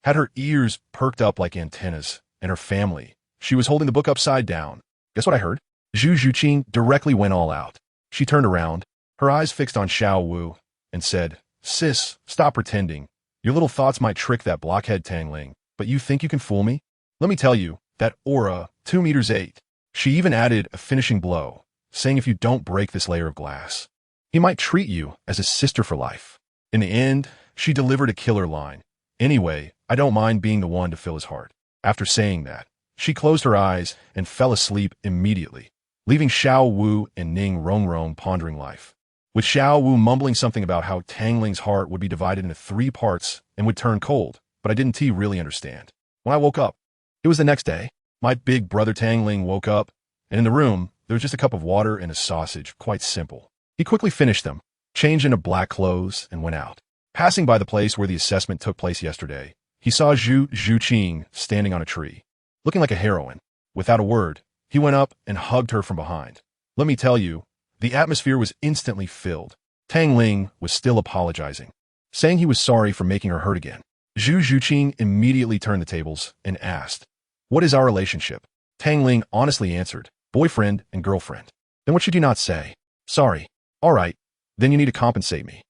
had her ears perked up like antennas, and her family. She was holding the book upside down. Guess what I heard? Zhu Zhuqing directly went all out. She turned around, her eyes fixed on Xiao Wu, and said, Sis, stop pretending. Your little thoughts might trick that blockhead Tang Ling, but you think you can fool me? Let me tell you, that aura, 2 meters 8. She even added a finishing blow, saying if you don't break this layer of glass, he might treat you as a sister for life. In the end, she delivered a killer line. Anyway, I don't mind being the one to fill his heart. After saying that, she closed her eyes and fell asleep immediately, leaving Xiao Wu and Ning Rongrong pondering life. With Xiao Wu mumbling something about how Tang Ling's heart would be divided into 3 parts and would turn cold, but I didn't really understand. When I woke up, it was the next day. My big brother Tang Ling woke up, and in the room, there was just a cup of water and a sausage, quite simple. He quickly finished them, changed into black clothes, and went out. Passing by the place where the assessment took place yesterday, he saw Zhu Zhuqing standing on a tree, looking like a heroine. Without a word, he went up and hugged her from behind. Let me tell you, the atmosphere was instantly filled. Tang Ling was still apologizing, saying he was sorry for making her hurt again. Zhu Zhuqing immediately turned the tables and asked, what is our relationship? Tang Ling honestly answered, boyfriend and girlfriend. Then what should you not say? Sorry. All right. Then you need to compensate me.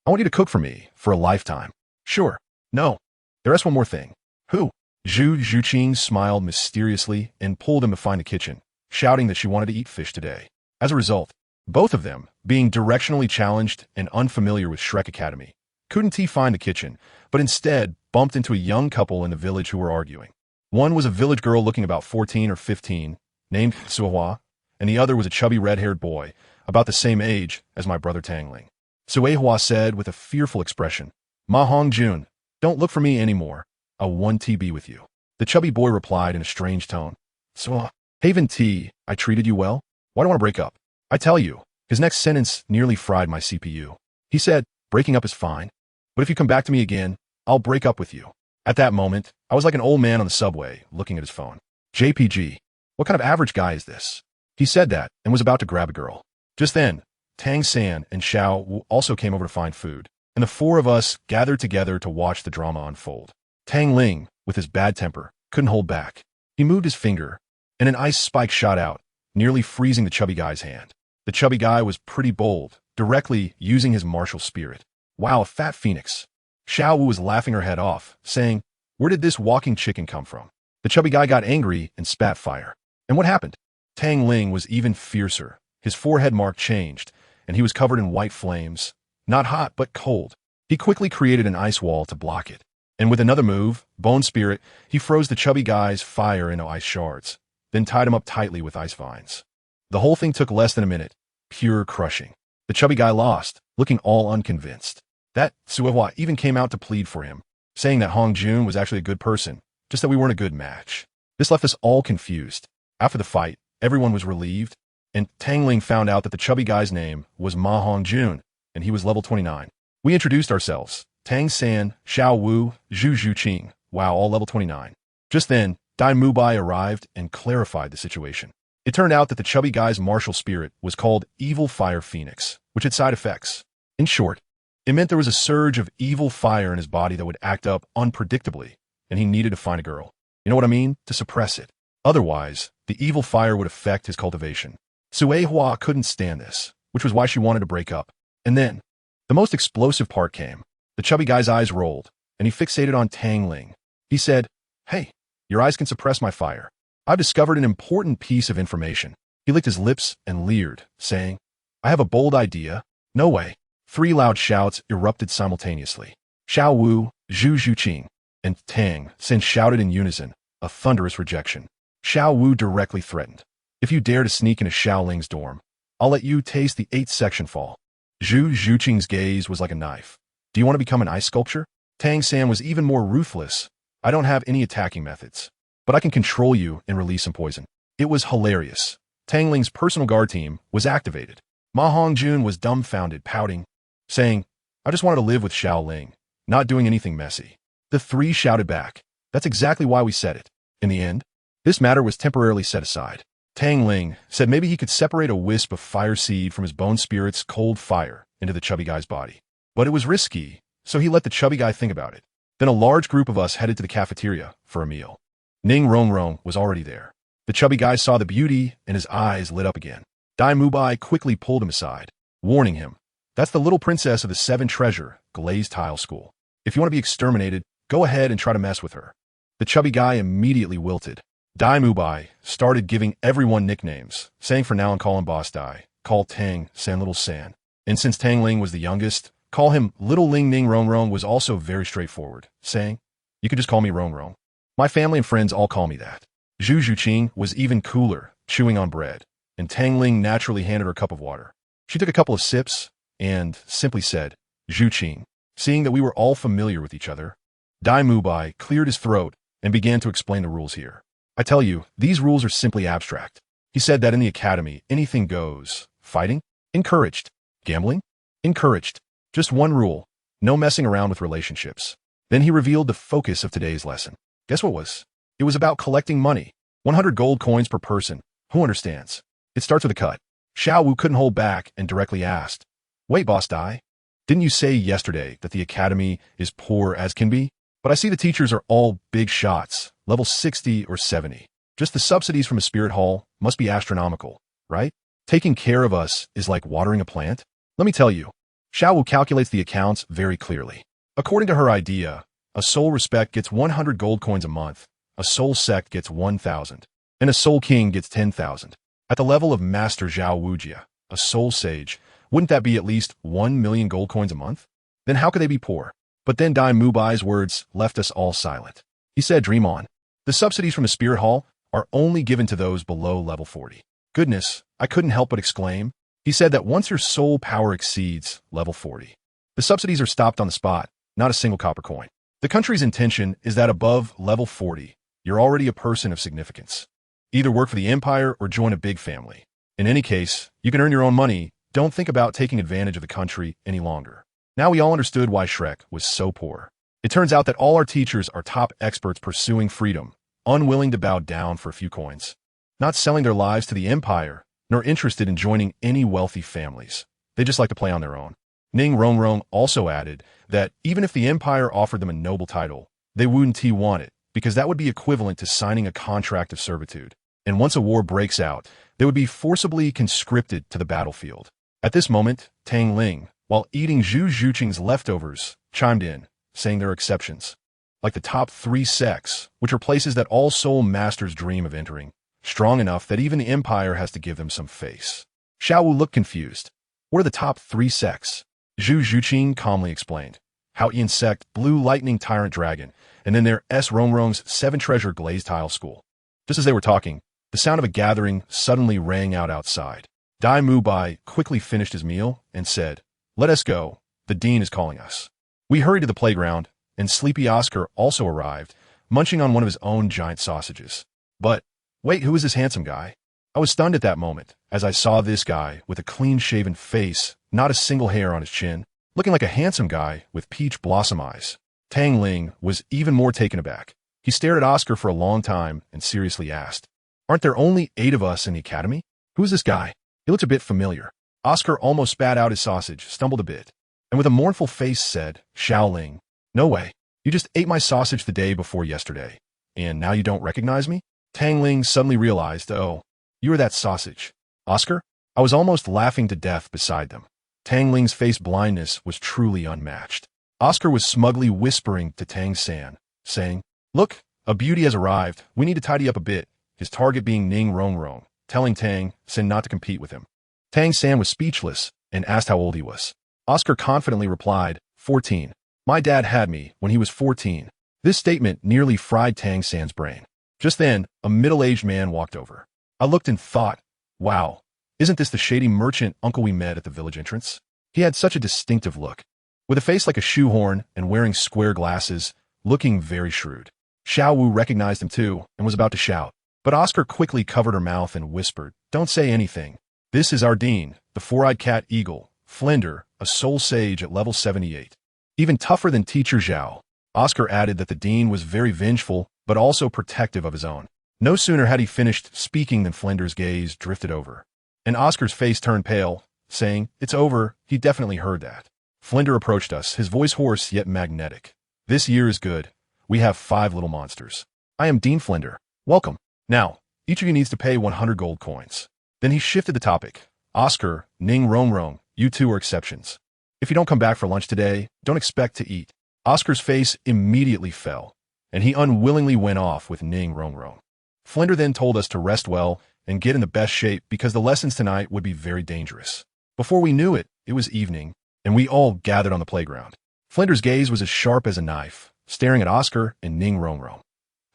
I want you to cook for me for a lifetime. Sure. No. There's one more thing. Who? Zhu Zhuqing smiled mysteriously and pulled him to find the kitchen, shouting that she wanted to eat fish today. As a result, both of them, being directionally challenged and unfamiliar with Shrek Academy, couldn't find the kitchen, but instead bumped into a young couple in the village who were arguing. One was a village girl looking about 14 or 15, named Suehua, and the other was a chubby red-haired boy, about the same age as my brother Tang Ling. Suehua said with a fearful expression, Ma Hongjun, don't look for me anymore. I want to be with you. The chubby boy replied in a strange tone, So, Haven T, I treated you well? Why do I want to break up? I tell you, his next sentence nearly fried my CPU. He said, breaking up is fine, but if you come back to me again, I'll break up with you. At that moment, I was like an old man on the subway, looking at his phone. JPG, what kind of average guy is this? He said that and was about to grab a girl. Just then, Tang San and Xiao Wu also came over to find food, and the 4 of us gathered together to watch the drama unfold. Tang Ling, with his bad temper, couldn't hold back. He moved his finger, and an ice spike shot out, nearly freezing the chubby guy's hand. The chubby guy was pretty bold, directly using his martial spirit. Wow, a fat phoenix. Xiao Wu was laughing her head off, saying, where did this walking chicken come from? The chubby guy got angry and spat fire. And what happened? Tang Ling was even fiercer. His forehead mark changed, and he was covered in white flames. Not hot, but cold. He quickly created an ice wall to block it. And with another move, Bone Spirit, he froze the chubby guy's fire into ice shards, then tied him up tightly with ice vines. The whole thing took less than a minute, pure crushing. The chubby guy lost, looking all unconvinced. That Suehua even came out to plead for him, saying that Hong Jun was actually a good person, just that we weren't a good match. This left us all confused. After the fight, everyone was relieved, and Tang Ling found out that the chubby guy's name was Ma Hong Jun, and he was level 29. We introduced ourselves. Tang San, Xiao Wu, Zhu Zhuqing, wow, all level 29. Just then, Dai Mubai arrived and clarified the situation. It turned out that the chubby guy's martial spirit was called Evil Fire Phoenix, which had side effects. In short, it meant there was a surge of evil fire in his body that would act up unpredictably, and he needed to find a girl. You know what I mean? To suppress it. Otherwise, the evil fire would affect his cultivation. Suehua couldn't stand this, which was why she wanted to break up. And then, the most explosive part came. The chubby guy's eyes rolled, and he fixated on Tang Ling. He said, "Hey, your eyes can suppress my fire. I've discovered an important piece of information." He licked his lips and leered, saying, "I have a bold idea." "No way." 3 loud shouts erupted simultaneously. Xiao Wu, Zhu Zhuqing, and Tang San shouted in unison, a thunderous rejection. Xiao Wu directly threatened, "If you dare to sneak into Xiao Ling's dorm, I'll let you taste the 8th section fall." Zhu Zhuqing's gaze was like a knife. "Do you want to become an ice sculpture?" Tang San was even more ruthless. "I don't have any attacking methods, but I can control you and release some poison." It was hilarious. Tang Ling's personal guard team was activated. Ma Hongjun was dumbfounded, pouting, saying, "I just wanted to live with Xiao Ling, not doing anything messy." The 3 shouted back, "That's exactly why we said it." In the end, this matter was temporarily set aside. Tang Ling said maybe he could separate a wisp of fire seed from his bone spirit's cold fire into the chubby guy's body. But it was risky, so he let the chubby guy think about it. Then a large group of us headed to the cafeteria for a meal. Ning Rongrong was already there. The chubby guy saw the beauty, and his eyes lit up again. Dai Mubai quickly pulled him aside, warning him, "That's the little princess of the 7 Treasure Glazed Tile School. If you want to be exterminated, go ahead and try to mess with her." The chubby guy immediately wilted. Dai Mubai started giving everyone nicknames, saying for now on call him Boss Dai, call Tang San Little San. And since Tang Ling was the youngest, call him Little Ling Ning Rongrong was also very straightforward, saying, "You could just call me Rongrong. My family and friends all call me that." Zhu Zhuqing was even cooler, chewing on bread, and Tang Ling naturally handed her a cup of water. She took a couple of sips and simply said, "Zhuqing." Seeing that we were all familiar with each other, Dai Mubai cleared his throat and began to explain the rules here. "I tell you, these rules are simply abstract." He said that in the academy, anything goes. Fighting? Encouraged. Gambling? Encouraged. Just one rule, no messing around with relationships. Then he revealed the focus of today's lesson. Guess what was? It was about collecting money. 100 gold coins per person. Who understands? It starts with a cut. Xiao Wu couldn't hold back and directly asked, "Wait, Boss Dai, didn't you say yesterday that the academy is poor as can be? But I see the teachers are all big shots, level 60 or 70. Just the subsidies from a spirit hall must be astronomical, right? Taking care of us is like watering a plant." Let me tell you, Xiao Wu calculates the accounts very clearly. According to her idea, a soul respect gets 100 gold coins a month, a soul sect gets 1,000, and a soul king gets 10,000. At the level of Master Zhao Wujia, a soul sage, wouldn't that be at least 1 million gold coins a month? Then how could they be poor? But then Dai Mubai's words left us all silent. He said, "Dream on. The subsidies from the spirit hall are only given to those below level 40. Goodness, I couldn't help but exclaim. He said that once your soul power exceeds level 40, the subsidies are stopped on the spot, not a single copper coin. The country's intention is that above level 40, you're already a person of significance. Either work for the empire or join a big family. In any case, you can earn your own money. Don't think about taking advantage of the country any longer." Now we all understood why Shrek was so poor. It turns out that all our teachers are top experts pursuing freedom, unwilling to bow down for a few coins, not selling their lives to the empire, nor interested in joining any wealthy families. They just like to play on their own. Ning Rongrong also added that even if the empire offered them a noble title, they wouldn't want it, because that would be equivalent to signing a contract of servitude. And once a war breaks out, they would be forcibly conscripted to the battlefield. At this moment, Tang Ling, while eating Zhu Zhuqing's leftovers, chimed in, saying there are exceptions, like the top 3 sects, which are places that all soul masters dream of entering, strong enough that even the empire has to give them some face. Xiao Wu looked confused. What are the top 3 sects? Zhu Zhuqing calmly explained. Hao Yin sect, Blue Lightning Tyrant Dragon, and then their S. Rongrong's 7 Treasure Glazed Tile School. Just as they were talking, the sound of a gathering suddenly rang out outside. Dai Mubai quickly finished his meal and said, "Let us go. The dean is calling us." We hurried to the playground, and sleepy Oscar also arrived, munching on one of his own giant sausages. But, wait, who is this handsome guy? I was stunned at that moment, as I saw this guy with a clean-shaven face, not a single hair on his chin, looking like a handsome guy with peach blossom eyes. Tang Ling was even more taken aback. He stared at Oscar for a long time and seriously asked, "Aren't there only 8 of us in the academy? Who is this guy? He looks a bit familiar." Oscar almost spat out his sausage, stumbled a bit, and with a mournful face said, "Xiao Ling, no way. You just ate my sausage the day before yesterday, and now you don't recognize me?" Tang Ling suddenly realized, "Oh, you are that sausage. Oscar?" I was almost laughing to death beside them. Tang Ling's face blindness was truly unmatched. Oscar was smugly whispering to Tang San, saying, "Look, a beauty has arrived. We need to tidy up a bit," his target being Ning Rongrong, telling Tang San not to compete with him. Tang San was speechless and asked how old he was. Oscar confidently replied, 14. "My dad had me when he was 14. This statement nearly fried Tang San's brain. Just then, a middle-aged man walked over. I looked and thought, wow, isn't this the shady merchant uncle we met at the village entrance? He had such a distinctive look, with a face like a shoehorn and wearing square glasses, looking very shrewd. Xiao Wu recognized him too and was about to shout, but Oscar quickly covered her mouth and whispered, "Don't say anything. This is our dean, the four-eyed cat eagle, Flender, a soul sage at level 78. Even tougher than Teacher Zhao." Oscar added that the dean was very vengeful, but also protective of his own. No sooner had he finished speaking than Flender's gaze drifted over, and Oscar's face turned pale, saying, "It's over, he definitely heard that." Flender approached us, his voice hoarse yet magnetic. "This year is good. We have 5 little monsters. I am Dean Flender. Welcome. Now, each of you needs to pay 100 gold coins." Then he shifted the topic. "Oscar, Ning Rongrong, you two are exceptions. If you don't come back for lunch today, don't expect to eat." Oscar's face immediately fell, and he unwillingly went off with Ning Rongrong. Flender then told us to rest well and get in the best shape because the lessons tonight would be very dangerous. Before we knew it, it was evening, and we all gathered on the playground. Flender's gaze was as sharp as a knife, staring at Oscar and Ning Rongrong.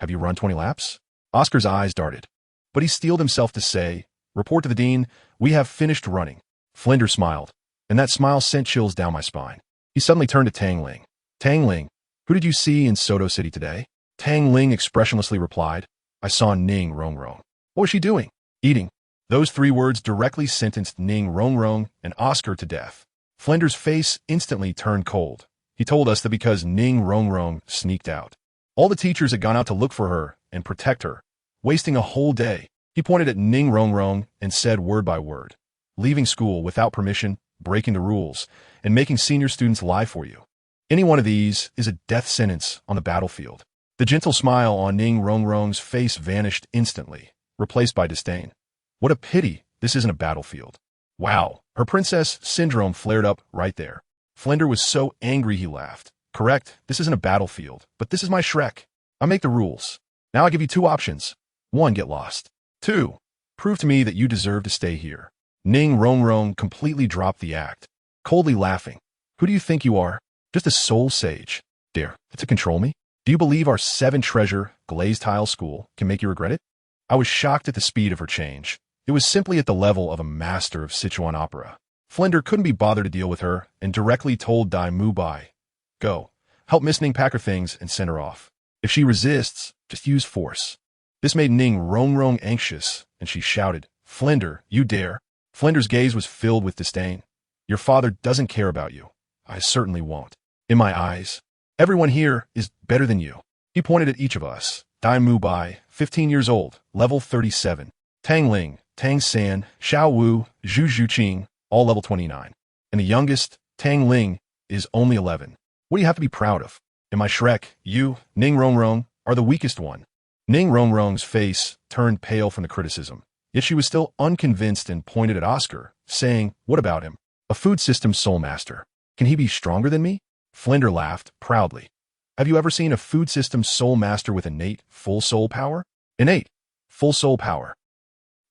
"Have you run 20 laps?" Oscar's eyes darted, but he steeled himself to say, "Report to the dean, we have finished running." Flender smiled, and that smile sent chills down my spine. He suddenly turned to Tang Ling. "Tang Ling, who did you see in Soto City today?" Tang Ling expressionlessly replied, "I saw Ning Rongrong." "What was she doing?" "Eating." Those 3 words directly sentenced Ning Rongrong and Oscar to death. Flender's face instantly turned cold. He told us that because Ning Rongrong sneaked out, all the teachers had gone out to look for her and protect her, wasting a whole day. He pointed at Ning Rongrong and said word by word, "Leaving school without permission, breaking the rules, and making senior students lie for you. Any one of these is a death sentence on the battlefield." The gentle smile on Ning Rongrong's face vanished instantly, replaced by disdain. "What a pity this isn't a battlefield." Wow, her princess syndrome flared up right there. Flender was so angry he laughed. "Correct, this isn't a battlefield, but this is my Shrek. I make the rules. Now I give you 2 options. 1, get lost. 2, prove to me that you deserve to stay here." Ning Rongrong completely dropped the act, coldly laughing. "Who do you think you are? Just a soul sage. Dare to control me? Do you believe our 7-treasure, glazed tile school can make you regret it?" I was shocked at the speed of her change. It was simply at the level of a master of Sichuan opera. Flender couldn't be bothered to deal with her and directly told Dai Mubai, "Go, help Miss Ning pack her things and send her off. If she resists, just use force." This made Ning Rongrong anxious, and she shouted, "Flender, you dare?" Flender's gaze was filled with disdain. "Your father doesn't care about you. I certainly won't. In my eyes, everyone here is better than you." He pointed at each of us. Dai Mubai, 15 years old, level 37. Tang Ling, Tang San, Xiao Wu, Zhu Zhuqing, all level 29. And the youngest, Tang Ling, is only 11. What do you have to be proud of? In my Shrek, you, Ning Rongrong, are the weakest one. Ning Rongrong's face turned pale from the criticism, yet she was still unconvinced and pointed at Oscar, saying, "What about him? A food system soul master. Can he be stronger than me?" Flender laughed proudly. "Have you ever seen a food system soul master with innate, full soul power? Innate, full soul power."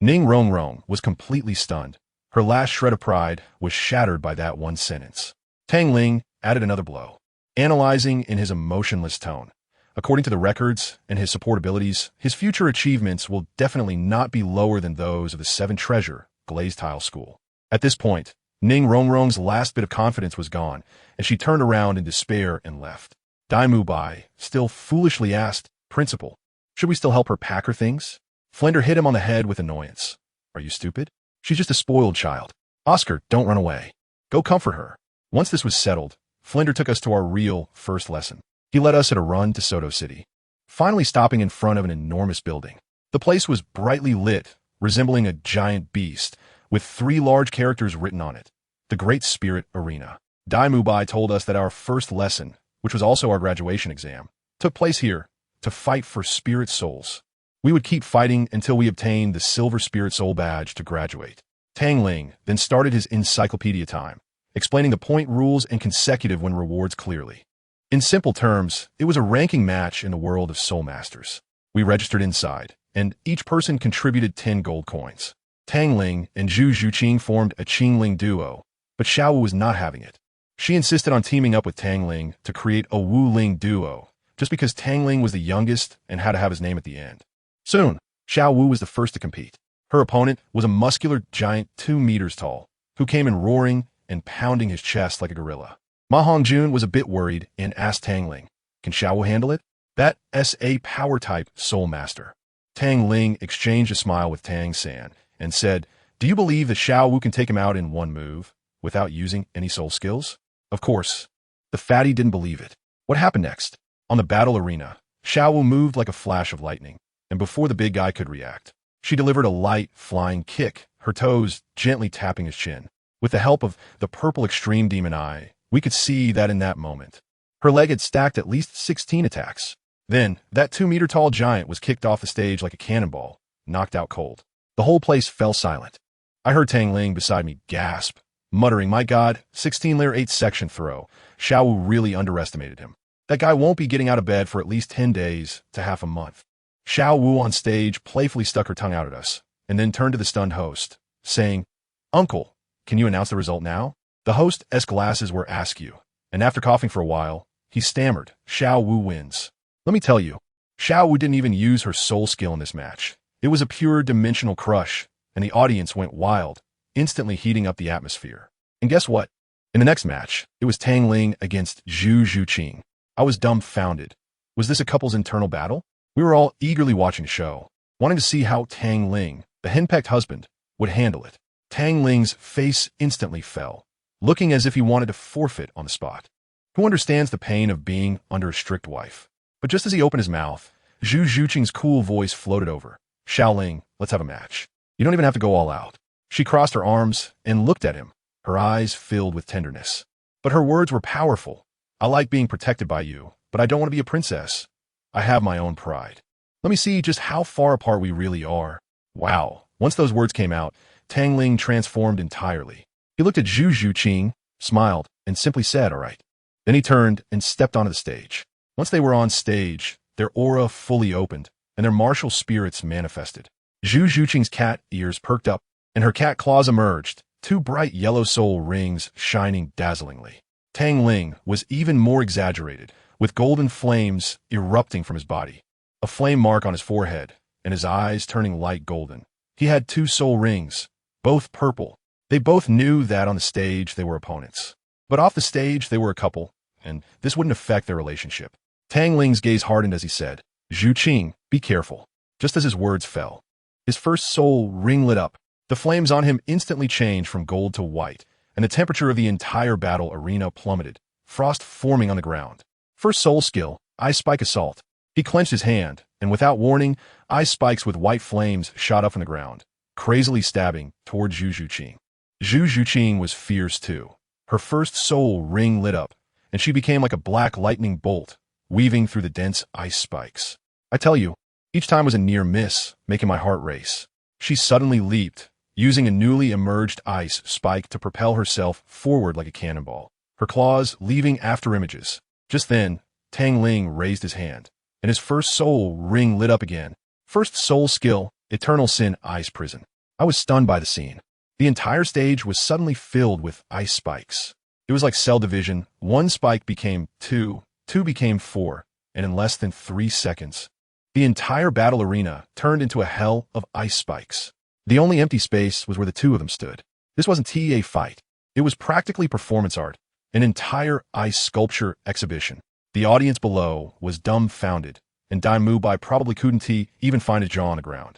Ning Rongrong was completely stunned. Her last shred of pride was shattered by that one sentence. Tang Ling added another blow, analyzing in his emotionless tone. "According to the records and his support abilities, his future achievements will definitely not be lower than those of the 7 treasure, glazed tile school. At this point, Ning Rongrong's last bit of confidence was gone, and she turned around in despair and left. Daimu Bai still foolishly asked, "Principal, should we still help her pack her things?" Flender hit him on the head with annoyance. "Are you stupid? She's just a spoiled child. Oscar, don't run away. Go comfort her." Once this was settled, Flender took us to our real first lesson. He led us at a run to Soto City, finally stopping in front of an enormous building. The place was brightly lit, resembling a giant beast, with 3 large characters written on it: the Great Spirit Arena. Daimu Bai told us that our first lesson, which was also our graduation exam, took place here, to fight for spirit souls. We would keep fighting until we obtained the Silver Spirit Soul Badge to graduate. Tang Ling then started his encyclopedia time, explaining the point rules and consecutive when rewards clearly. In simple terms, it was a ranking match in the world of Soul Masters. We registered inside, and each person contributed 10 gold coins. Tang Ling and Zhu Zhuqing formed a Qingling duo, but Xiao Wu was not having it. She insisted on teaming up with Tang Ling to create a Wu Ling duo, just because Tang Ling was the youngest and had to have his name at the end. Soon, Xiao Wu was the first to compete. Her opponent was a muscular giant 2 meters tall, who came in roaring and pounding his chest like a gorilla. Ma Hongjun was a bit worried and asked Tang Ling, "Can Xiao Wu handle it?" "That SA power type Soul Master." Tang Ling exchanged a smile with Tang San and said, "Do you believe that Xiao Wu can take him out in one move, without using any soul skills?" Of course. The fatty didn't believe it. What happened next? On the battle arena, Xiao Wu moved like a flash of lightning, and before the big guy could react, she delivered a light, flying kick, her toes gently tapping his chin. With the help of the purple extreme demon eye, we could see that in that moment, her leg had stacked at least 16 attacks. Then, that 2-meter-tall giant was kicked off the stage like a cannonball, knocked out cold. The whole place fell silent. I heard Tang Ling beside me gasp, muttering, "My God, 16 layer 8 section throw. Xiao Wu really underestimated him. That guy won't be getting out of bed for at least 10 days to half a month." Xiao Wu on stage playfully stuck her tongue out at us, and then turned to the stunned host, saying, "Uncle, can you announce the result now?" The host's glasses were askew, and after coughing for a while, he stammered, "Xiao Wu wins." Let me tell you, Xiao Wu didn't even use her soul skill in this match. It was a pure dimensional crush, and the audience went wild, instantly heating up the atmosphere. And guess what? In the next match, it was Tang Ling against Zhu Zhuqing. I was dumbfounded. Was this a couple's internal battle? We were all eagerly watching the show, wanting to see how Tang Ling, the henpecked husband, would handle it. Tang Ling's face instantly fell, looking as if he wanted to forfeit on the spot. Who understands the pain of being under a strict wife? But just as he opened his mouth, Zhu Zhuqing's cool voice floated over. "Xiao Ling, let's have a match. You don't even have to go all out." She crossed her arms and looked at him, her eyes filled with tenderness. But her words were powerful. "I like being protected by you, but I don't want to be a princess. I have my own pride. Let me see just how far apart we really are." Wow. Once those words came out, Tang Ling transformed entirely. He looked at Zhu Zhuqing, smiled, and simply said, "All right." Then he turned and stepped onto the stage. Once they were on stage, their aura fully opened, and their martial spirits manifested. Zhu Zhuqing's cat ears perked up, and her cat claws emerged, 2 bright yellow soul rings shining dazzlingly. Tang Ling was even more exaggerated, with golden flames erupting from his body, a flame mark on his forehead, and his eyes turning light golden. He had 2 soul rings, both purple. They both knew that on the stage they were opponents. But off the stage they were a couple, and this wouldn't affect their relationship. Tang Ling's gaze hardened as he said, "Zhuqing, be careful." Just as his words fell, his first soul ring lit up. The flames on him instantly changed from gold to white, and the temperature of the entire battle arena plummeted, frost forming on the ground. First soul skill, Ice Spike Assault. He clenched his hand, and without warning, ice spikes with white flames shot up from the ground, crazily stabbing toward Zhu Zhuqing. Zhu Zhuqing was fierce too. Her first soul ring lit up, and she became like a black lightning bolt, weaving through the dense ice spikes. I tell you, each time was a near miss, making my heart race. She suddenly leaped, using a newly emerged ice spike to propel herself forward like a cannonball, her claws leaving after images. Just then, Tang Ling raised his hand, and his first soul ring lit up again. First soul skill, Eternal Sin Ice Prison. I was stunned by the scene. The entire stage was suddenly filled with ice spikes. It was like cell division. 1 spike became 2, 2 became 4, and in less than 3 seconds, the entire battle arena turned into a hell of ice spikes. The only empty space was where the two of them stood. This wasn't a fight. It was practically performance art, an entire ice sculpture exhibition. The audience below was dumbfounded, and Dalu probably couldn't even find his jaw on the ground.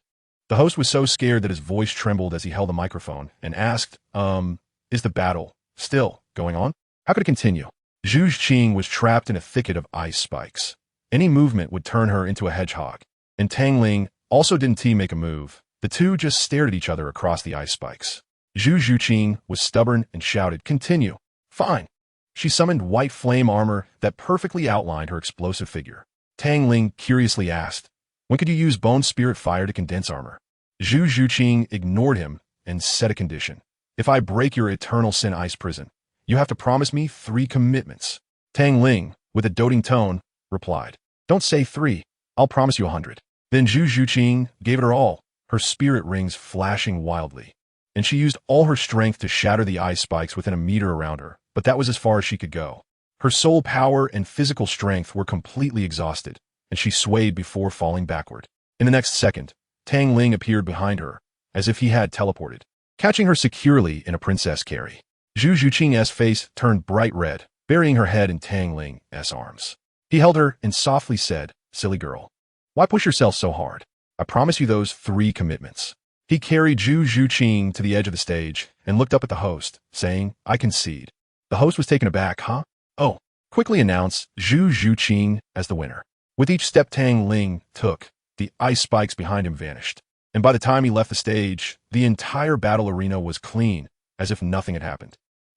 The host was so scared that his voice trembled as he held the microphone and asked, is the battle still going on? How could it continue? Xunji was trapped in a thicket of ice spikes. Any movement would turn her into a hedgehog. And Tang Ling also didn't make a move. The two just stared at each other across the ice spikes. Xunji was stubborn and shouted, "Continue." Fine. She summoned white flame armor that perfectly outlined her explosive figure. Tang Ling curiously asked, "When could you use bone spirit fire to condense armor?" Xunji ignored him and set a condition. "If I break your eternal sin ice prison, you have to promise me 3 commitments." Tang Ling, with a doting tone, replied, "Don't say 3. I'll promise you 100. Then Xunji gave it her all, her spirit rings flashing wildly. And she used all her strength to shatter the ice spikes within a meter around her, but that was as far as she could go. Her soul power and physical strength were completely exhausted, and she swayed before falling backward. In the next second, Tang Ling appeared behind her, as if he had teleported, catching her securely in a princess carry. Xunji's face turned bright red, burying her head in Tang Ling's arms. He held her and softly said, "Silly girl. Why push yourself so hard? I promise you those 3 commitments." He carried Xunji to the edge of the stage and looked up at the host, saying, "I concede." The host was taken aback. "Huh? Oh," quickly announced Xunji as the winner. With each step Tang Ling took, the ice spikes behind him vanished. And by the time he left the stage, the entire battle arena was clean, as if nothing had happened.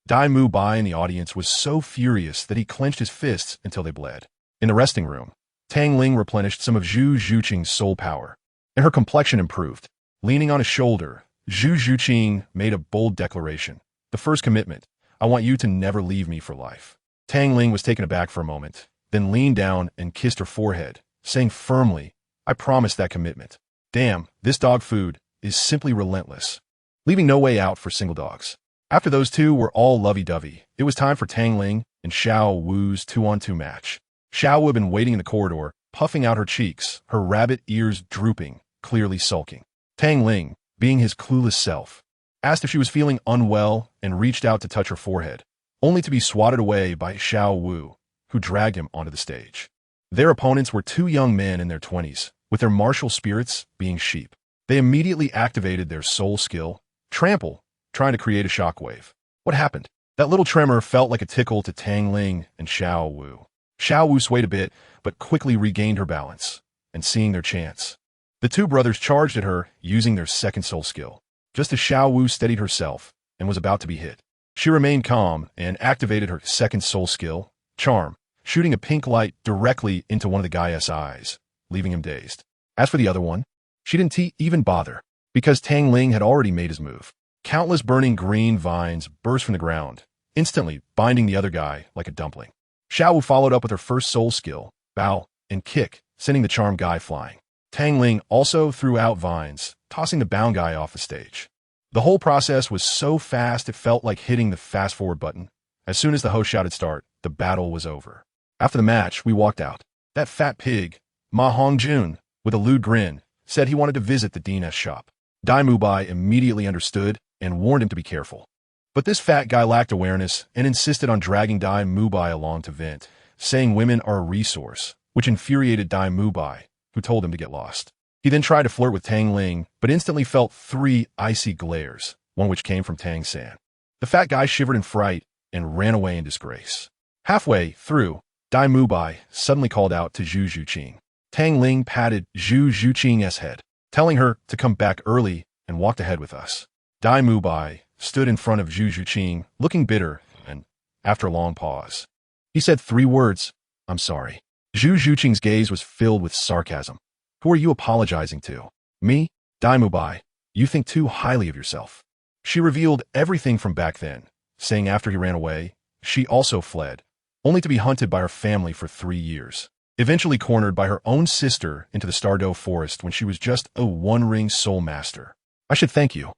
Dalu in the audience was so furious that he clenched his fists until they bled. In the resting room, Tang Ling replenished some of Xunji's soul power, and her complexion improved. Leaning on his shoulder, Xunji made a bold declaration. "The first commitment, I want you to never leave me for life." Tang Ling was taken aback for a moment, then leaned down and kissed her forehead, saying firmly, "I promise that commitment." Damn, this dog food is simply relentless, leaving no way out for single dogs. After those two were all lovey-dovey, it was time for Tang Ling and Xiao Wu's 2-on-2 match. Xiao Wu had been waiting in the corridor, puffing out her cheeks, her rabbit ears drooping, clearly sulking. Tang Ling, being his clueless self, asked if she was feeling unwell and reached out to touch her forehead, only to be swatted away by Xiao Wu, who dragged him onto the stage. Their opponents were 2 young men in their 20s, with their martial spirits being sheep. They immediately activated their soul skill, Trample, trying to create a shockwave. What happened? That little tremor felt like a tickle to Tang Ling and Xiao Wu. Xiao Wu swayed a bit, but quickly regained her balance, and seeing their chance, the 2 brothers charged at her using their second soul skill. Just as Xiao Wu steadied herself and was about to be hit, she remained calm and activated her second soul skill, Charm, shooting a pink light directly into one of the guy's eyes, leaving him dazed. As for the other one, she didn't even bother, because Tang Ling had already made his move. Countless burning green vines burst from the ground, instantly binding the other guy like a dumpling. Xiao Wu followed up with her first soul skill, Bow, and Kick, sending the charmed guy flying. Tang Ling also threw out vines, tossing the bound guy off the stage. The whole process was so fast it felt like hitting the fast-forward button. As soon as the host shouted start, the battle was over. After the match, we walked out. That fat pig, Ma Hongjun, with a lewd grin, said he wanted to visit the Dean's shop. Dalu immediately understood and warned him to be careful. But this fat guy lacked awareness and insisted on dragging Dalu along to vent, saying women are a resource, which infuriated Dalu, who told him to get lost. He then tried to flirt with Tang Ling, but instantly felt 3 icy glares, one which came from Tang San. The fat guy shivered in fright and ran away in disgrace. Halfway through, Dalu suddenly called out to Xunji. Tang Ling patted Xunji's head, telling her to come back early and walked ahead with us. Dalu stood in front of Xunji, looking bitter, and, after a long pause, he said 3 words, "I'm sorry." Xunji's gaze was filled with sarcasm. "Who are you apologizing to?" "Me? Dalu, you think too highly of yourself." She revealed everything from back then, saying after he ran away, she also fled, only to be hunted by her family for 3 years, eventually cornered by her own sister into the Stardow Forest when she was just a one-ring soul master. "I should thank you."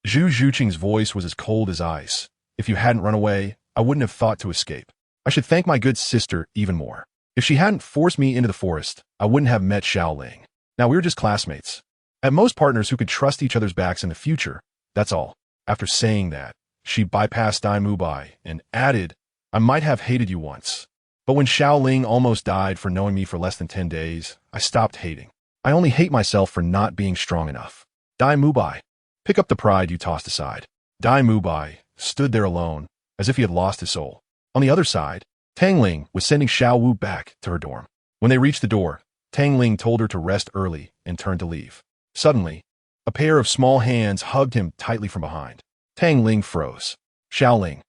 Xunji's voice was as cold as ice. "If you hadn't run away, I wouldn't have thought to escape. I should thank my good sister even more. If she hadn't forced me into the forest, I wouldn't have met Xiao Ling. Now we were just classmates. At most partners who could trust each other's backs in the future, that's all. After saying that, she bypassed Dai Mubai and added, I might have hated you once. But when Xiao Ling almost died for knowing me for less than 10 days, I stopped hating. I only hate myself for not being strong enough. Dai Mubai. Pick up the pride you tossed aside. Dai Mubai stood there alone, as if he had lost his soul. On the other side, Tang Ling was sending Xiao Wu back to her dorm. When they reached the door, Tang Ling told her to rest early and turned to leave. Suddenly, a pair of small hands hugged him tightly from behind. Tang Ling froze. Xiao Ling,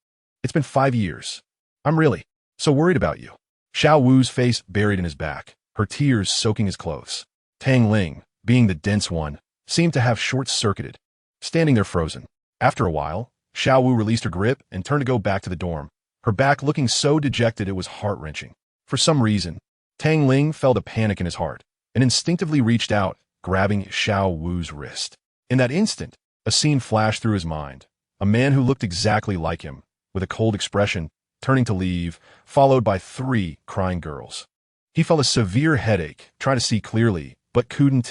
it's been 5 years. I'm really so worried about you. Xiao Wu's face buried in his back, her tears soaking his clothes. Tang Ling, being the dense one, seemed to have short-circuited, standing there frozen. After a while, Xiao Wu released her grip and turned to go back to the dorm, her back looking so dejected it was heart-wrenching. For some reason, Tang Ling felt a panic in his heart and instinctively reached out, grabbing Xiao Wu's wrist. In that instant, a scene flashed through his mind. A man who looked exactly like him, with a cold expression, turning to leave, followed by 3 crying girls. He felt a severe headache, trying to see clearly, but couldn't.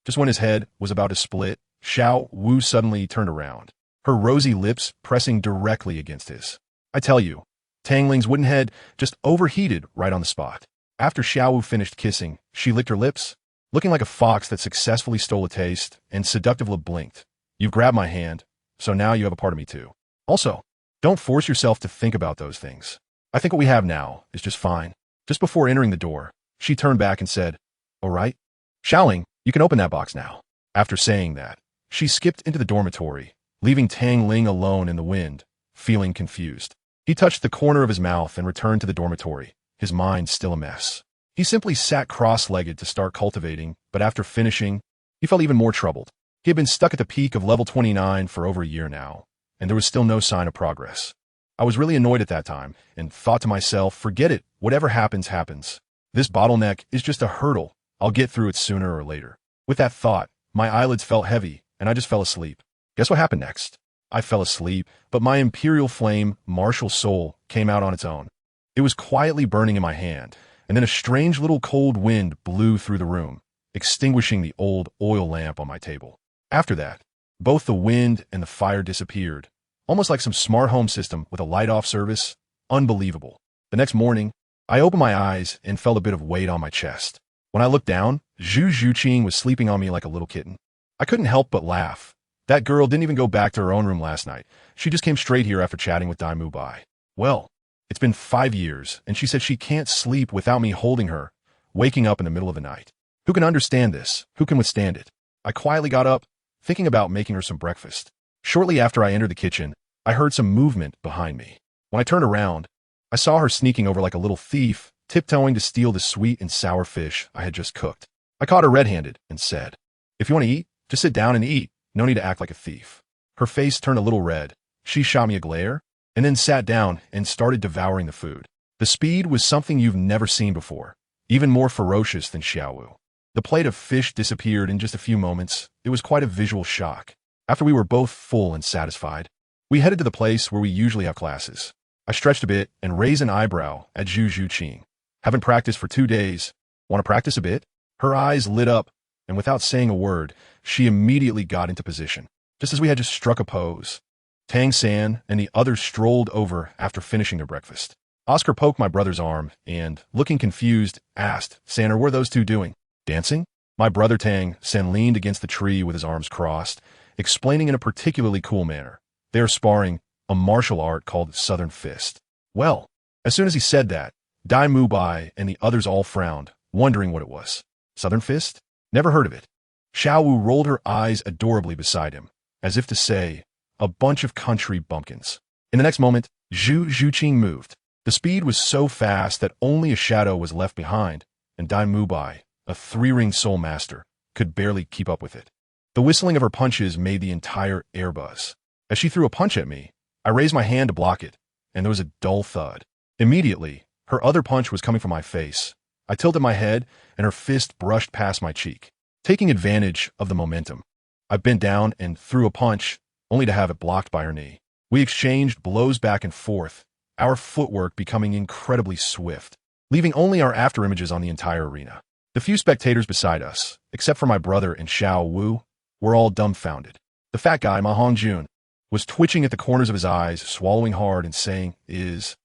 Just when his head was about to split, Xiao Wu suddenly turned around, her rosy lips pressing directly against his. I tell you, Tang Ling's wooden head just overheated right on the spot. After Xiao Wu finished kissing, she licked her lips, looking like a fox that successfully stole a taste, and seductively blinked. You've grabbed my hand, so now you have a part of me too. Also, don't force yourself to think about those things. I think what we have now is just fine. Just before entering the door, she turned back and said, all right, Xiaoling, you can open that box now. After saying that, she skipped into the dormitory, leaving Tang Ling alone in the wind, feeling confused. He touched the corner of his mouth and returned to the dormitory, his mind still a mess. He simply sat cross-legged to start cultivating, but after finishing, he felt even more troubled. He had been stuck at the peak of level 29 for over a year now, and there was still no sign of progress. I was really annoyed at that time, and thought to myself, forget it, whatever happens, happens. This bottleneck is just a hurdle, I'll get through it sooner or later. With that thought, my eyelids felt heavy, and I just fell asleep. Guess what happened next? I fell asleep, but my imperial flame, martial soul, came out on its own. It was quietly burning in my hand, and then a strange little cold wind blew through the room, extinguishing the old oil lamp on my table. After that, both the wind and the fire disappeared, almost like some smart home system with a light-off service. Unbelievable. The next morning, I opened my eyes and felt a bit of weight on my chest. When I looked down, Zhu Zhuqing was sleeping on me like a little kitten. I couldn't help but laugh. That girl didn't even go back to her own room last night. She just came straight here after chatting with Dai Mubai. Well, it's been 5 years, and she said she can't sleep without me holding her, waking up in the middle of the night. Who can understand this? Who can withstand it? I quietly got up, thinking about making her some breakfast. Shortly after I entered the kitchen, I heard some movement behind me. When I turned around, I saw her sneaking over like a little thief, tiptoeing to steal the sweet and sour fish I had just cooked. I caught her red-handed and said, if you want to eat, just sit down and eat. No need to act like a thief. Her face turned a little red. She shot me a glare, and then sat down and started devouring the food. The speed was something you've never seen before, even more ferocious than Xiaowu. The plate of fish disappeared in just a few moments. It was quite a visual shock. After we were both full and satisfied, we headed to the place where we usually have classes. I stretched a bit and raised an eyebrow at Zhu Zhuqing. Haven't practiced for 2 days. Want to practice a bit? Her eyes lit up, and without saying a word, she immediately got into position, just as we had just struck a pose. Tang San and the others strolled over after finishing their breakfast. Oscar poked my brother's arm and, looking confused, asked, San, what are those two doing? Dancing? My brother Tang San leaned against the tree with his arms crossed, explaining in a particularly cool manner. They are sparring a martial art called Southern Fist. Well, as soon as he said that, Dai Mubai and the others all frowned, wondering what it was. Southern Fist? Never heard of it. Xiao Wu rolled her eyes adorably beside him, as if to say, a bunch of country bumpkins. In the next moment, Zhu Zhuqing moved. The speed was so fast that only a shadow was left behind, and Dai Mubai, a 3-ring soul master, could barely keep up with it. The whistling of her punches made the entire air buzz. As she threw a punch at me, I raised my hand to block it, and there was a dull thud. Immediately, her other punch was coming from my face. I tilted my head, and her fist brushed past my cheek. Taking advantage of the momentum, I bent down and threw a punch, only to have it blocked by her knee. We exchanged blows back and forth, our footwork becoming incredibly swift, leaving only our afterimages on the entire arena. The The few spectators beside us, except for my brother and Xiao Wu, were all dumbfounded. The fat guy, Ma Hongjun, was twitching at the corners of his eyes, swallowing hard and saying, Is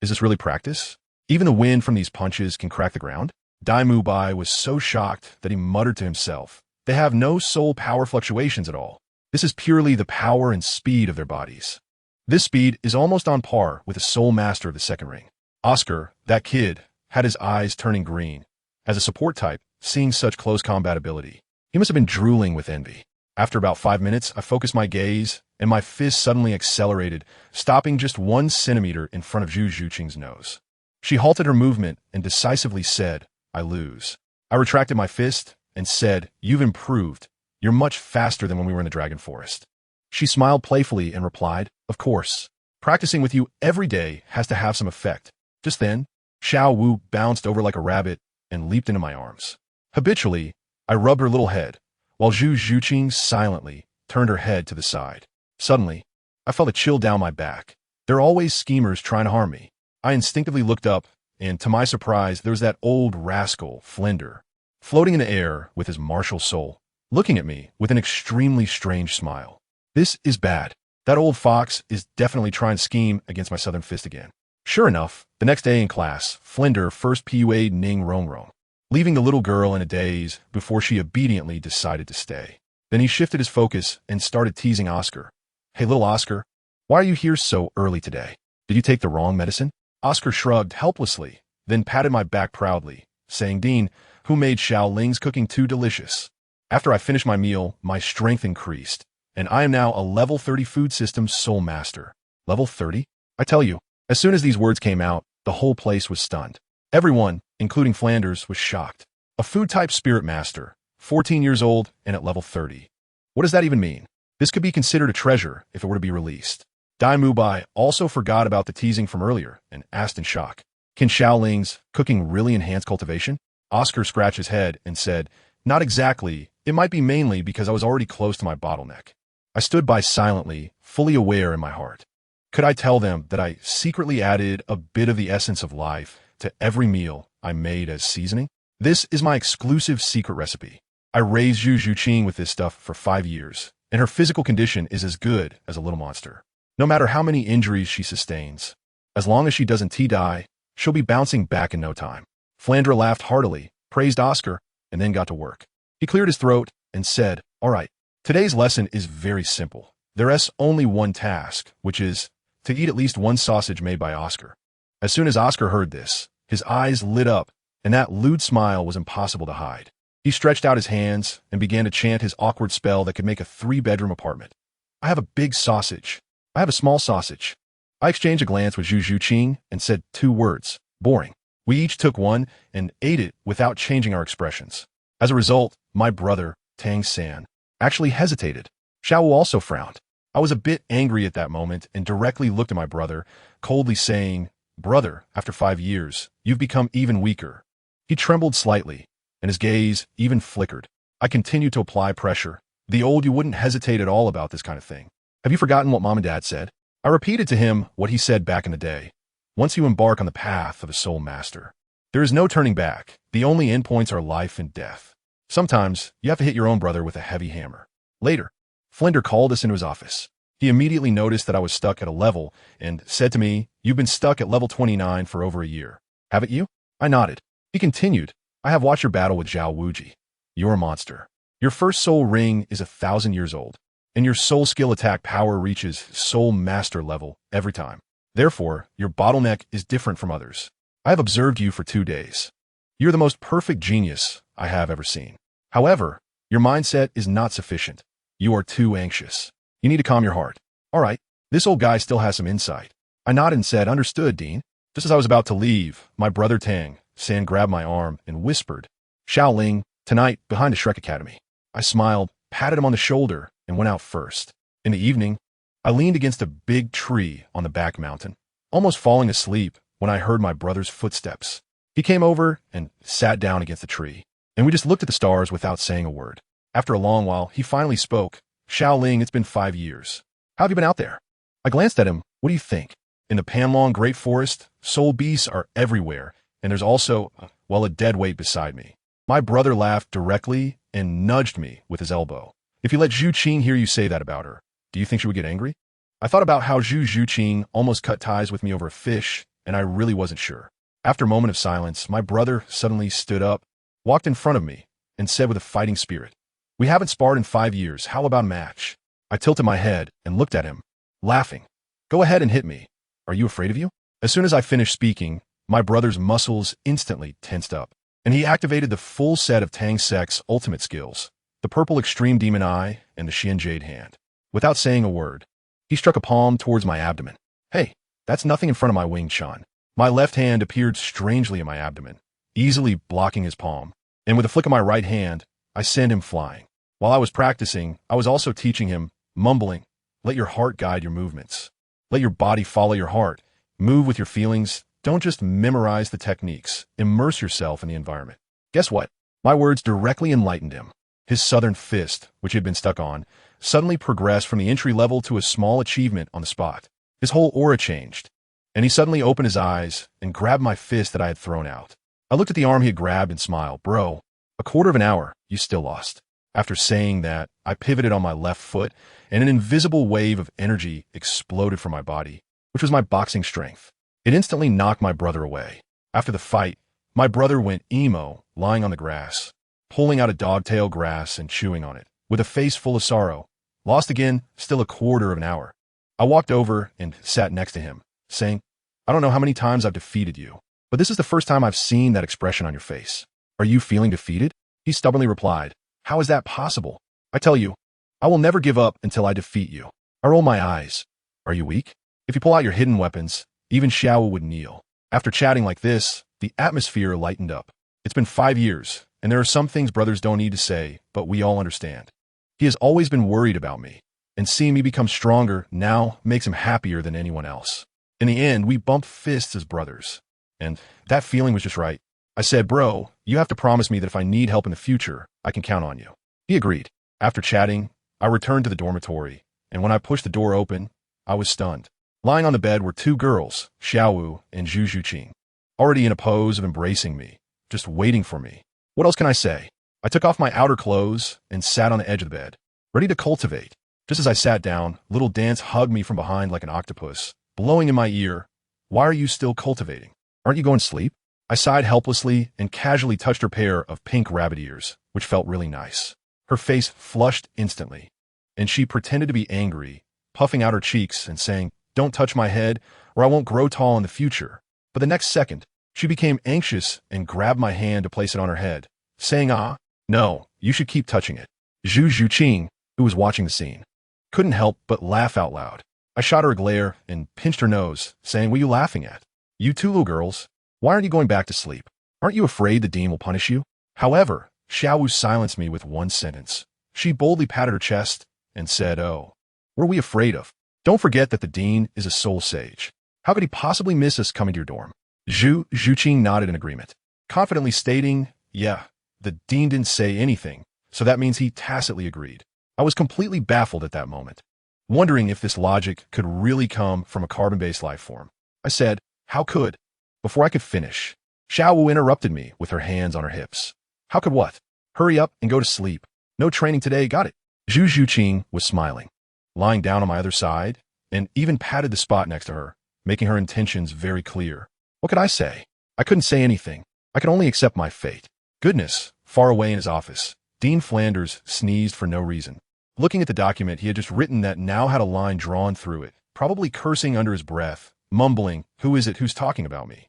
this really practice? Even the wind from these punches can crack the ground? Dai Mubai was so shocked that he muttered to himself, They have no soul power fluctuations at all. This is purely the power and speed of their bodies. This speed is almost on par with the soul master of the second ring. Oscar, that kid, had his eyes turning green. As a support type, seeing such close combat ability, he must have been drooling with envy. After about 5 minutes, I focused my gaze, and my fist suddenly accelerated, stopping just 1 centimeter in front of Zhu Zhuqing's nose. She halted her movement and decisively said, I lose. I retracted my fist and said, You've improved. You're much faster than when we were in the Dragon Forest. She smiled playfully and replied, Of course. Practicing with you every day has to have some effect. Just then, Xiao Wu bounced over like a rabbit and leaped into my arms. Habitually, I rubbed her little head, while Zhu Zhuqing silently turned her head to the side. Suddenly, I felt a chill down my back. There are always schemers trying to harm me. I instinctively looked up, and to my surprise, there was that old rascal, Flinder, floating in the air with his martial soul, looking at me with an extremely strange smile. This is bad. That old fox is definitely trying to scheme against my southern fist again. Sure enough, the next day in class, Flinder first PUA'd Ning Rongrong, leaving the little girl in a daze before she obediently decided to stay. Then he shifted his focus and started teasing Oscar. Hey, little Oscar, why are you here so early today? Did you take the wrong medicine? Oscar shrugged helplessly, then patted my back proudly, saying, Dean, who made Xiao Ling's cooking too delicious? After I finished my meal, my strength increased, and I am now a level 30 food system soul master. Level 30? I tell you, as soon as these words came out, the whole place was stunned. Everyone, including Flanders, was shocked. A food-type spirit master, 14 years old and at level 30. What does that even mean? This could be considered a treasure if it were to be released. Dai Mubai also forgot about the teasing from earlier and asked in shock, Can Xiaoling's cooking really enhance cultivation? Oscar scratched his head and said, Not exactly. It might be mainly because I was already close to my bottleneck. I stood by silently, fully aware in my heart. Could I tell them that I secretly added a bit of the essence of life to every meal I made as seasoning? This is my exclusive secret recipe. I raised Zhu Zhuqing with this stuff for 5 years, and her physical condition is as good as a little monster. No matter how many injuries she sustains, as long as she doesn't die, she'll be bouncing back in no time. Flandre laughed heartily, praised Oscar, and then got to work. He cleared his throat and said, All right, today's lesson is very simple. There's only one task, which is to eat at least 1 sausage made by Oscar. As soon as Oscar heard this, his eyes lit up, and that lewd smile was impossible to hide. He stretched out his hands and began to chant his awkward spell that could make a 3-bedroom apartment. I have a big sausage. I have a small sausage. I exchanged a glance with Zhu Zhuqing and said 2 words, boring. We each took one and ate it without changing our expressions. As a result, my brother, Tang San, actually hesitated. Xiao Wu also frowned. I was a bit angry at that moment and directly looked at my brother, coldly saying, Brother, after 5 years, you've become even weaker. He trembled slightly, and his gaze even flickered. I continued to apply pressure. The old you wouldn't hesitate at all about this kind of thing. Have you forgotten what Mom and Dad said? I repeated to him what he said back in the day. Once you embark on the path of a soul master, there is no turning back. The only endpoints are life and death. Sometimes, you have to hit your own brother with a heavy hammer. Later, Flinder called us into his office. He immediately noticed that I was stuck at a level and said to me, You've been stuck at level 29 for over a year. Haven't you? I nodded. He continued, I have watched your battle with Zhao Wuji. You're a monster. Your first soul ring is 1,000 years old, and your soul skill attack power reaches soul master level every time. Therefore, your bottleneck is different from others. I have observed you for 2 days. You're the most perfect genius I have ever seen. However, your mindset is not sufficient. You are too anxious. You need to calm your heart. All right, this old guy still has some insight. I nodded and said, Understood, Dean. Just as I was about to leave, my brother Tang San grabbed my arm and whispered, Xiao Ling, tonight, behind the Shrek Academy. I smiled, patted him on the shoulder, and went out first. In the evening, I leaned against a big tree on the back mountain, almost falling asleep when I heard my brother's footsteps. He came over and sat down against the tree, and we just looked at the stars without saying a word. After a long while, he finally spoke. Xiao Ling, it's been 5 years. How have you been out there? I glanced at him. What do you think? In the Panlong Great Forest, soul beasts are everywhere, and there's also, well, a dead weight beside me. My brother laughed directly and nudged me with his elbow. If you let Zhu Qing hear you say that about her, do you think she would get angry? I thought about how Zhu Qing almost cut ties with me over a fish, and I really wasn't sure. After a moment of silence, my brother suddenly stood up, walked in front of me, and said with a fighting spirit, "We haven't sparred in 5 years. How about a match?" I tilted my head and looked at him, laughing. "Go ahead and hit me. Are you afraid of you?" As soon as I finished speaking, my brother's muscles instantly tensed up, and he activated the full set of Tang Sek's ultimate skills, the purple extreme demon eye and the Qian jade hand. Without saying a word, he struck a palm towards my abdomen. "Hey, that's nothing in front of my Wing Chun." My left hand appeared strangely in my abdomen, easily blocking his palm, and with a flick of my right hand, I sent him flying. While I was practicing, I was also teaching him, mumbling, "Let your heart guide your movements. Let your body follow your heart. Move with your feelings. Don't just memorize the techniques. Immerse yourself in the environment." Guess what? My words directly enlightened him. His southern fist, which he had been stuck on, suddenly progressed from the entry level to a small achievement on the spot. His whole aura changed, and he suddenly opened his eyes and grabbed my fist that I had thrown out. I looked at the arm he had grabbed and smiled. "Bro, a quarter of an hour, you still lost." After saying that, I pivoted on my left foot, and an invisible wave of energy exploded from my body, which was my boxing strength. It instantly knocked my brother away. After the fight, my brother went emo, lying on the grass, pulling out a dogtail grass and chewing on it, with a face full of sorrow. Lost again, still a quarter of an hour. I walked over and sat next to him, saying, "I don't know how many times I've defeated you, but this is the first time I've seen that expression on your face. Are you feeling defeated?" He stubbornly replied, "How is that possible? I tell you, I will never give up until I defeat you." I roll my eyes. "Are you weak? If you pull out your hidden weapons, even Xiao would kneel." After chatting like this, the atmosphere lightened up. It's been 5 years, and there are some things brothers don't need to say, but we all understand. He has always been worried about me, and seeing me become stronger now makes him happier than anyone else. In the end, we bumped fists as brothers, and that feeling was just right. I said, "Bro, you have to promise me that if I need help in the future, I can count on you." He agreed. After chatting, I returned to the dormitory, and when I pushed the door open, I was stunned. Lying on the bed were 2 girls, Xiaowu and Zhu Qing, already in a pose of embracing me, just waiting for me. What else can I say? I took off my outer clothes and sat on the edge of the bed, ready to cultivate. Just as I sat down, little Dance hugged me from behind like an octopus, blowing in my ear. "Why are you still cultivating? Aren't you going to sleep?" I sighed helplessly and casually touched her pair of pink rabbit ears, which felt really nice. Her face flushed instantly, and she pretended to be angry, puffing out her cheeks and saying, "Don't touch my head, or I won't grow tall in the future." But the next second, she became anxious and grabbed my hand to place it on her head, saying, "Ah, no, you should keep touching it." Zhu Qing, who was watching the scene, couldn't help but laugh out loud. I shot her a glare and pinched her nose, saying, "What are you laughing at? You two little girls, why aren't you going back to sleep? Aren't you afraid the dean will punish you?" However, Xiaowu silenced me with one sentence. She boldly patted her chest and said, "Oh, what are we afraid of? Don't forget that the dean is a soul sage. How could he possibly miss us coming to your dorm?" Zhu Qing nodded in agreement, confidently stating, "Yeah, the dean didn't say anything, so that means he tacitly agreed." I was completely baffled at that moment, wondering if this logic could really come from a carbon-based life form. I said, "How could?" Before I could finish, Xiaowu interrupted me with her hands on her hips. "How could what? Hurry up and go to sleep. No training today, got it?" Zhu Qing was smiling, lying down on my other side, and even patted the spot next to her, making her intentions very clear. What could I say? I couldn't say anything. I could only accept my fate. Goodness, far away in his office, Dean Flanders sneezed for no reason. Looking at the document he had just written that now had a line drawn through it, probably cursing under his breath, mumbling, "Who is it who's talking about me?"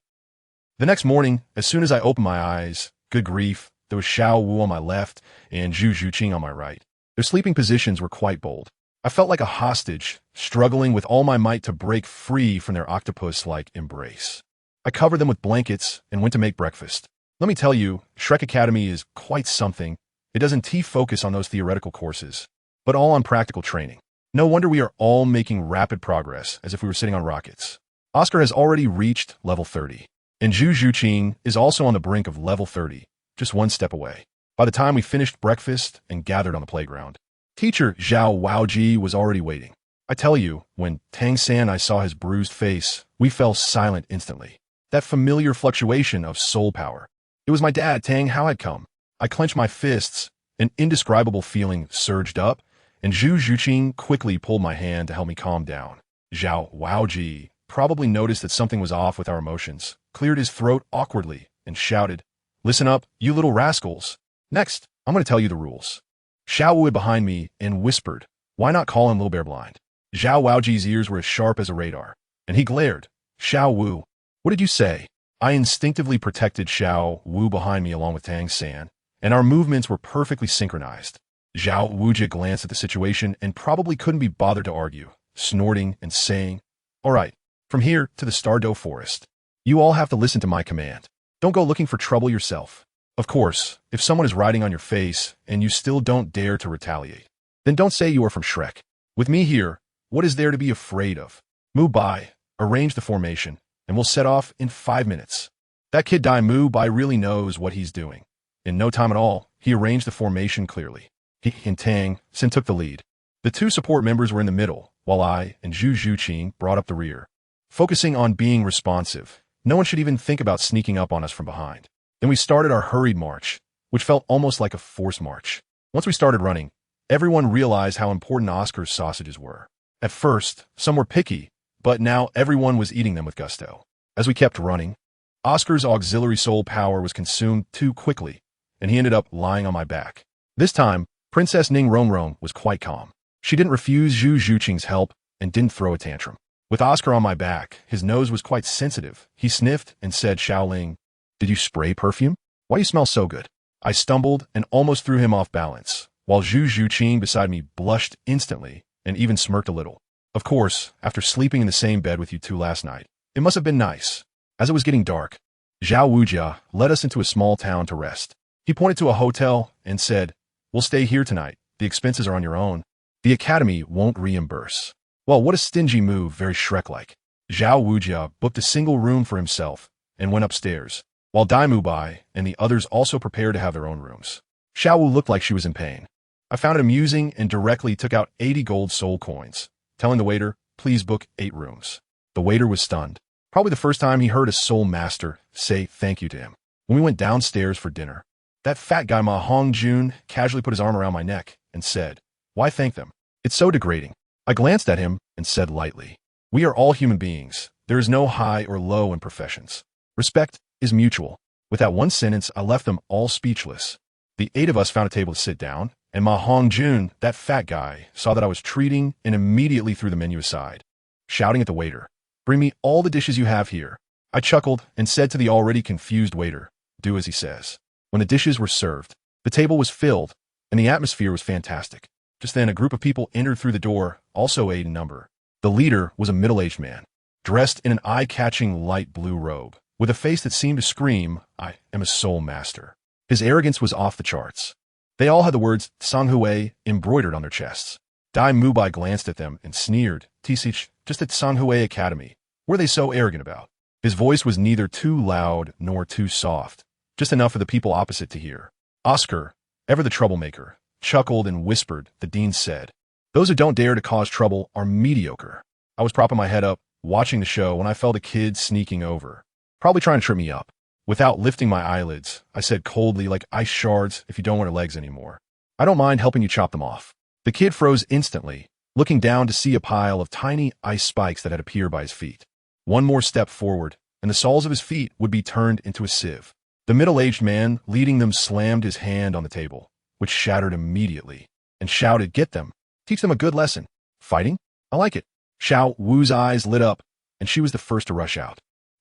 The next morning, as soon as I opened my eyes, good grief, there was Xiao Wu on my left and Zhu Qing on my right. Their sleeping positions were quite bold. I felt like a hostage, struggling with all my might to break free from their octopus-like embrace. I covered them with blankets and went to make breakfast. Let me tell you, Shrek Academy is quite something. It doesn't focus on those theoretical courses, but all on practical training. No wonder we are all making rapid progress, as if we were sitting on rockets. Oscar has already reached level 30, and Zhu Qing is also on the brink of level 30, just one step away. By the time we finished breakfast and gathered on the playground, teacher Zhao Waoji was already waiting. I tell you, when Tang San and I saw his bruised face, we fell silent instantly. That familiar fluctuation of soul power. It was my dad, Tang Hao had come. I clenched my fists. An indescribable feeling surged up, and Zhu Zhuqing quickly pulled my hand to help me calm down. Zhao Waoji probably noticed that something was off with our emotions, cleared his throat awkwardly, and shouted, "Listen up, you little rascals. Next, I'm going to tell you the rules." Xiao Wu behind me and whispered, "Why not call him Little Bear Blind?" Zhao Waoji's ears were as sharp as a radar, and he glared. "Xiao Wu, what did you say?" I instinctively protected Xiao Wu behind me along with Tang San, and our movements were perfectly synchronized. Zhao Wujia glanced at the situation and probably couldn't be bothered to argue, snorting and saying, "All right, from here to the Stardow Forest. You all have to listen to my command. Don't go looking for trouble yourself. Of course, if someone is riding on your face and you still don't dare to retaliate, then don't say you are from Shrek. With me here, what is there to be afraid of? Move by, arrange the formation, and we'll set off in 5 minutes." That kid Dai Mu Bai really knows what he's doing. In no time at all, he arranged the formation clearly. He and Tang Sin took the lead. The two support members were in the middle, while I and Zhu Zhuqing brought up the rear. Focusing on being responsive, no one should even think about sneaking up on us from behind. Then we started our hurried march, which felt almost like a forced march. Once we started running, everyone realized how important Oscar's sausages were. At first, some were picky, but now everyone was eating them with gusto. As we kept running, Oscar's auxiliary soul power was consumed too quickly, and he ended up lying on my back. This time, Princess Ning Rongrong was quite calm. She didn't refuse Zhu Zhuqing's help and didn't throw a tantrum. With Oscar on my back, his nose was quite sensitive. He sniffed and said, "Shaoling, did you spray perfume? Why you smell so good?" I stumbled and almost threw him off balance, while Zhu Zhuqing beside me blushed instantly and even smirked a little. Of course, after sleeping in the same bed with you two last night, it must have been nice. As it was getting dark, Zhao Wujia led us into a small town to rest. He pointed to a hotel and said, "We'll stay here tonight. The expenses are on your own. The academy won't reimburse." Well, what a stingy move, very Shrek-like. Zhao Wujia booked a single room for himself and went upstairs, while Dai Mu Bai and the others also prepared to have their own rooms. Xiao Wu looked like she was in pain. I found it amusing and directly took out 80 gold soul coins, telling the waiter, "Please book 8 rooms." The waiter was stunned. Probably the first time he heard a soul master say thank you to him. When we went downstairs for dinner, that fat guy Ma Hongjun casually put his arm around my neck and said, "Why thank them? It's so degrading." I glanced at him and said lightly, "We are all human beings. There is no high or low in professions. Respect is mutual." With that one sentence, I left them all speechless. The 8 of us found a table to sit down, and Ma Hongjun, that fat guy, saw that I was treating and immediately threw the menu aside, shouting at the waiter, "Bring me all the dishes you have here." I chuckled and said to the already confused waiter, "Do as he says." When the dishes were served, the table was filled, and the atmosphere was fantastic. Just then, a group of people entered through the door, also 8 in number. The leader was a middle-aged man, dressed in an eye-catching light blue robe, with a face that seemed to scream, "I am a soul master." His arrogance was off the charts. They all had the words Sanghui embroidered on their chests. Dai Mu Bai glanced at them and sneered, "Tisich, just at Sanghui Academy. What are they so arrogant about?" His voice was neither too loud nor too soft, just enough for the people opposite to hear. Oscar, ever the troublemaker, chuckled and whispered. The dean said, "Those who don't dare to cause trouble are mediocre." I was propping my head up, watching the show, when I felt a kid sneaking over, probably trying to trip me up. Without lifting my eyelids, I said coldly, like ice shards if you don't want your legs anymore. "I don't mind helping you chop them off." The kid froze instantly, looking down to see a pile of tiny ice spikes that had appeared by his feet. One more step forward, and the soles of his feet would be turned into a sieve. The middle-aged man leading them slammed his hand on the table, which shattered immediately, and shouted, "Get them. Teach them a good lesson. Fighting? I like it." Xiao Wu's eyes lit up, and she was the first to rush out.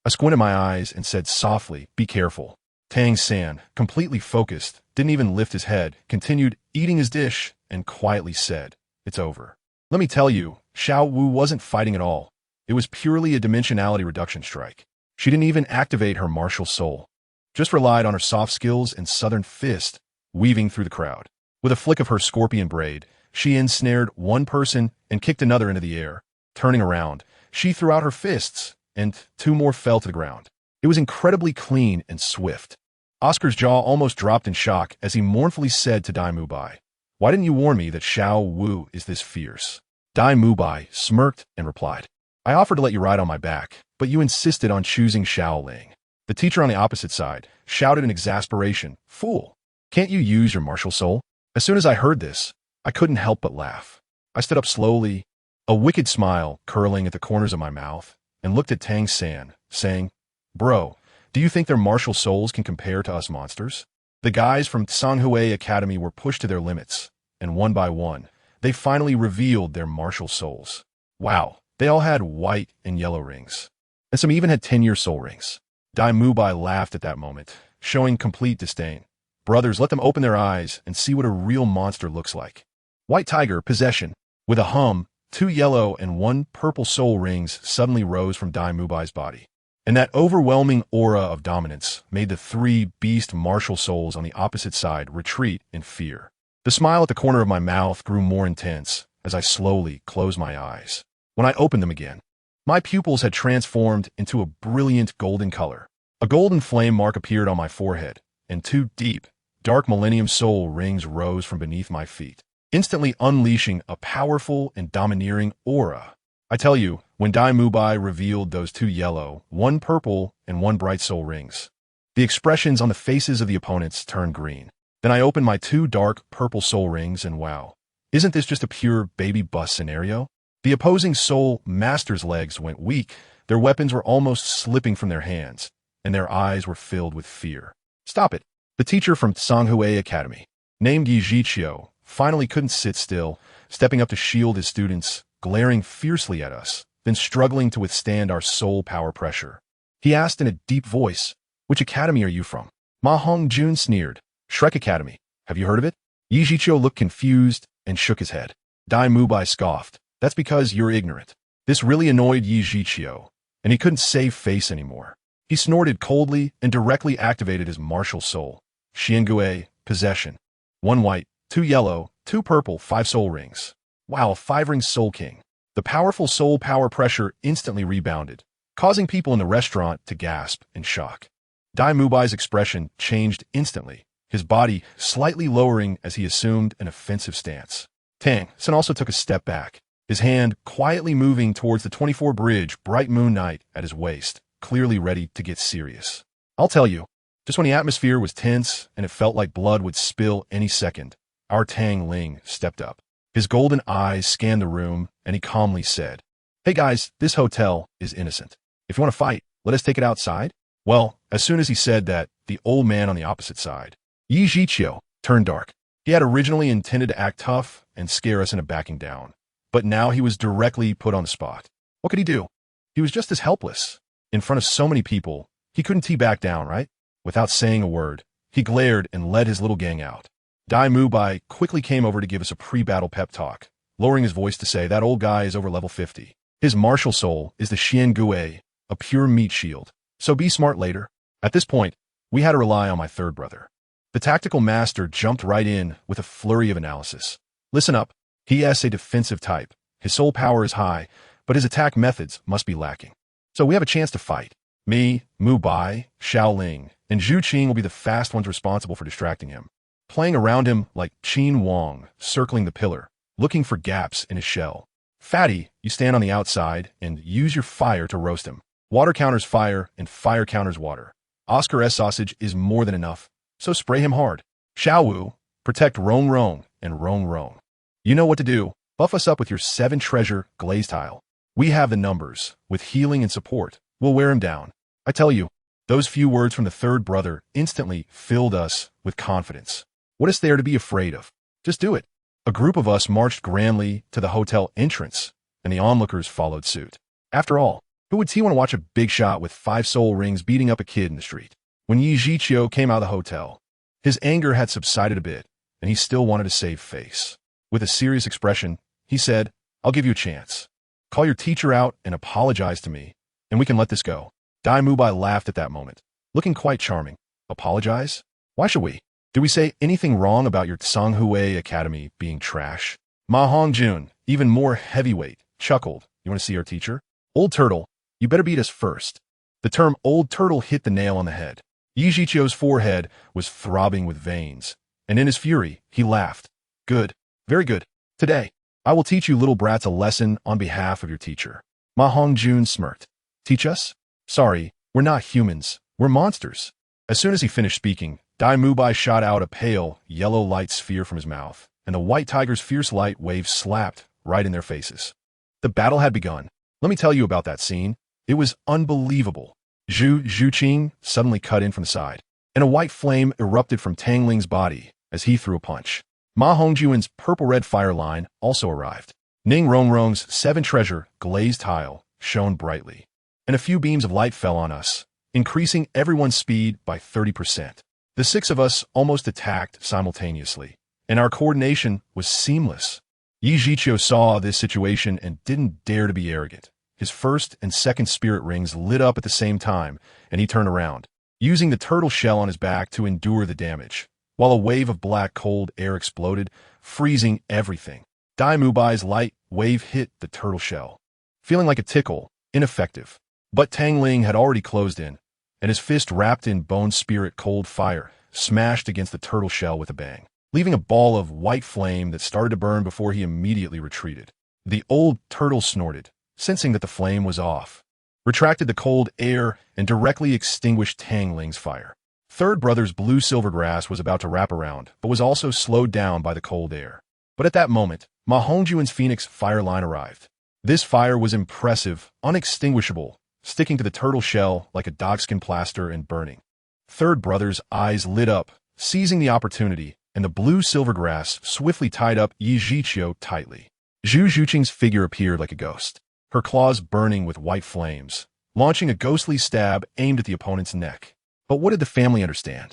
I squinted my eyes and said softly, "Be careful." Tang San, completely focused, didn't even lift his head, continued eating his dish, and quietly said, "It's over." Let me tell you, Xiao Wu wasn't fighting at all. It was purely a dimensionality reduction strike. She didn't even activate her martial soul, just relied on her soft skills and southern fist, weaving through the crowd. With a flick of her scorpion braid, she ensnared one person and kicked another into the air. Turning around, she threw out her fists, and 2 more fell to the ground. It was incredibly clean and swift. Oscar's jaw almost dropped in shock as he mournfully said to Dai Mu Bai, "Why didn't you warn me that Xiao Wu is this fierce?" Dai Mu Bai smirked and replied, "I offered to let you ride on my back, but you insisted on choosing Xiao Ling." The teacher on the opposite side shouted in exasperation, "Fool! Can't you use your martial soul? As soon as I heard this, I couldn't help but laugh. I stood up slowly, a wicked smile curling at the corners of my mouth, and looked at Tang San, saying, "Bro, do you think their martial souls can compare to us monsters?" The guys from Sanghui Academy were pushed to their limits, and one by one, they finally revealed their martial souls. Wow, they all had white and yellow rings, and some even had 10-year soul rings. Dai Mubai laughed at that moment, showing complete disdain. Brothers, let them open their eyes and see what a real monster looks like. White Tiger, possession. With a hum, 2 yellow and 1 purple soul rings suddenly rose from Dai Mubai's body. And that overwhelming aura of dominance made the 3 beast martial souls on the opposite side retreat in fear. The smile at the corner of my mouth grew more intense as I slowly closed my eyes. When I opened them again, my pupils had transformed into a brilliant golden color. A golden flame mark appeared on my forehead, and 2 deep, dark Millennium Soul rings rose from beneath my feet, instantly unleashing a powerful and domineering aura. I tell you, when Dai Mubai revealed those 2 yellow, 1 purple, and 1 bright soul rings, the expressions on the faces of the opponents turned green. Then I opened my 2 dark purple soul rings and wow, isn't this just a pure baby bust scenario? The opposing soul masters' legs went weak, their weapons were almost slipping from their hands, and their eyes were filled with fear. Stop it. The teacher from Sanghui Academy, named Yi Zhiqiu, finally couldn't sit still, stepping up to shield his students, glaring fiercely at us, then struggling to withstand our soul power pressure. He asked in a deep voice, "Which academy are you from?" Ma Hongjun sneered, "Shrek Academy. Have you heard of it?" Yi Zhiqiu looked confused and shook his head. Dai Mubai scoffed, "That's because you're ignorant." This really annoyed Yi Zhiqiu, and he couldn't save face anymore. He snorted coldly and directly activated his martial soul. Qian, possession. 1 white, 2 yellow, 2 purple, 5 soul rings. Wow, 5-ring Soul King. The powerful soul power pressure instantly rebounded, causing people in the restaurant to gasp in shock. Dai Mubai's expression changed instantly, his body slightly lowering as he assumed an offensive stance. Tang San also took a step back, his hand quietly moving towards the 24 bridge Bright Moon Knight at his waist, clearly ready to get serious. I'll tell you, just when the atmosphere was tense and it felt like blood would spill any second, our Tang Ling stepped up. His golden eyes scanned the room, and he calmly said, "Hey guys, this hotel is innocent. If you want to fight, let us take it outside." Well, as soon as he said that, the old man on the opposite side, Yi Zhiqiu, turned dark. He had originally intended to act tough and scare us into backing down, but now he was directly put on the spot. What could he do? He was just as helpless. In front of so many people, he couldn't tee back down, right? Without saying a word, he glared and led his little gang out. Dai Mubai quickly came over to give us a pre-battle pep talk, lowering his voice to say that old guy is over level 50. His martial soul is the Qian Gui, a pure meat shield, so be smart later. At this point, we had to rely on my third brother. The tactical master jumped right in with a flurry of analysis. Listen up, he is a defensive type. His soul power is high, but his attack methods must be lacking. So we have a chance to fight. Me, Mubai, Xiaoling, and Zhu Qing will be the fast ones responsible for distracting him, playing around him like Qin Wang, circling the pillar, looking for gaps in his shell. Fatty, you stand on the outside and use your fire to roast him. Water counters fire and fire counters water. Oscar S. Sausage is more than enough, so spray him hard. Xiaowu, protect Rong Rong and Rong Rong. You know what to do. Buff us up with your 7 treasure glaze tile. We have the numbers. With healing and support, we'll wear him down. I tell you, those few words from the third brother instantly filled us with confidence. What is there to be afraid of? Just do it. A group of us marched grandly to the hotel entrance, and the onlookers followed suit. After all, who would want to watch a big shot with 5 soul rings beating up a kid in the street? When Yi Zhiqiu came out of the hotel, his anger had subsided a bit, and he still wanted to save face. With a serious expression, he said, "I'll give you a chance. Call your teacher out and apologize to me, and we can let this go." Dai Mubai laughed at that moment, looking quite charming. Apologize? Why should we? Did we say anything wrong about your Sanghui Academy being trash? Ma Hongjun, even more heavyweight, chuckled. You want to see our teacher? Old Turtle, you better beat us first. The term Old Turtle hit the nail on the head. Yi Zhiqiu's forehead was throbbing with veins, and in his fury, he laughed. Good. Very good. Today, I will teach you little brats a lesson on behalf of your teacher. Ma Hongjun smirked. Teach us? Sorry, we're not humans. We're monsters. As soon as he finished speaking, Dai Mubai shot out a pale, yellow light sphere from his mouth, and the white tiger's fierce light wave slapped right in their faces. The battle had begun. Let me tell you about that scene. It was unbelievable. Zhu Zhuqing suddenly cut in from the side, and a white flame erupted from Tang Ling's body as he threw a punch. Ma Hongjuan's purple-red fire line also arrived. Ning Rongrong's 7 treasure glazed tile shone brightly, and a few beams of light fell on us, increasing everyone's speed by 30%. The 6 of us almost attacked simultaneously, and our coordination was seamless. Yi Zhiqiu saw this situation and didn't dare to be arrogant. His first and second spirit rings lit up at the same time, and he turned around, using the turtle shell on his back to endure the damage, while a wave of black cold air exploded, freezing everything. Dai Mubai's light wave hit the turtle shell, feeling like a tickle, ineffective. But Tang Ling had already closed in, and his fist wrapped in bone spirit cold fire smashed against the turtle shell with a bang, leaving a ball of white flame that started to burn before he immediately retreated. The old turtle snorted, sensing that the flame was off, retracted the cold air, and directly extinguished Tang Ling's fire. Third brother's blue silvergrass was about to wrap around, but was also slowed down by the cold air. But at that moment, Ma Hongjuan's phoenix fire line arrived. This fire was impressive, unextinguishable, sticking to the turtle shell like a dogskin plaster and burning. Third brother's eyes lit up, seizing the opportunity, and the blue silvergrass swiftly tied up Yi Zhiqiu tightly. Zhu Zhuqing's figure appeared like a ghost, her claws burning with white flames, launching a ghostly stab aimed at the opponent's neck. But what did the family understand?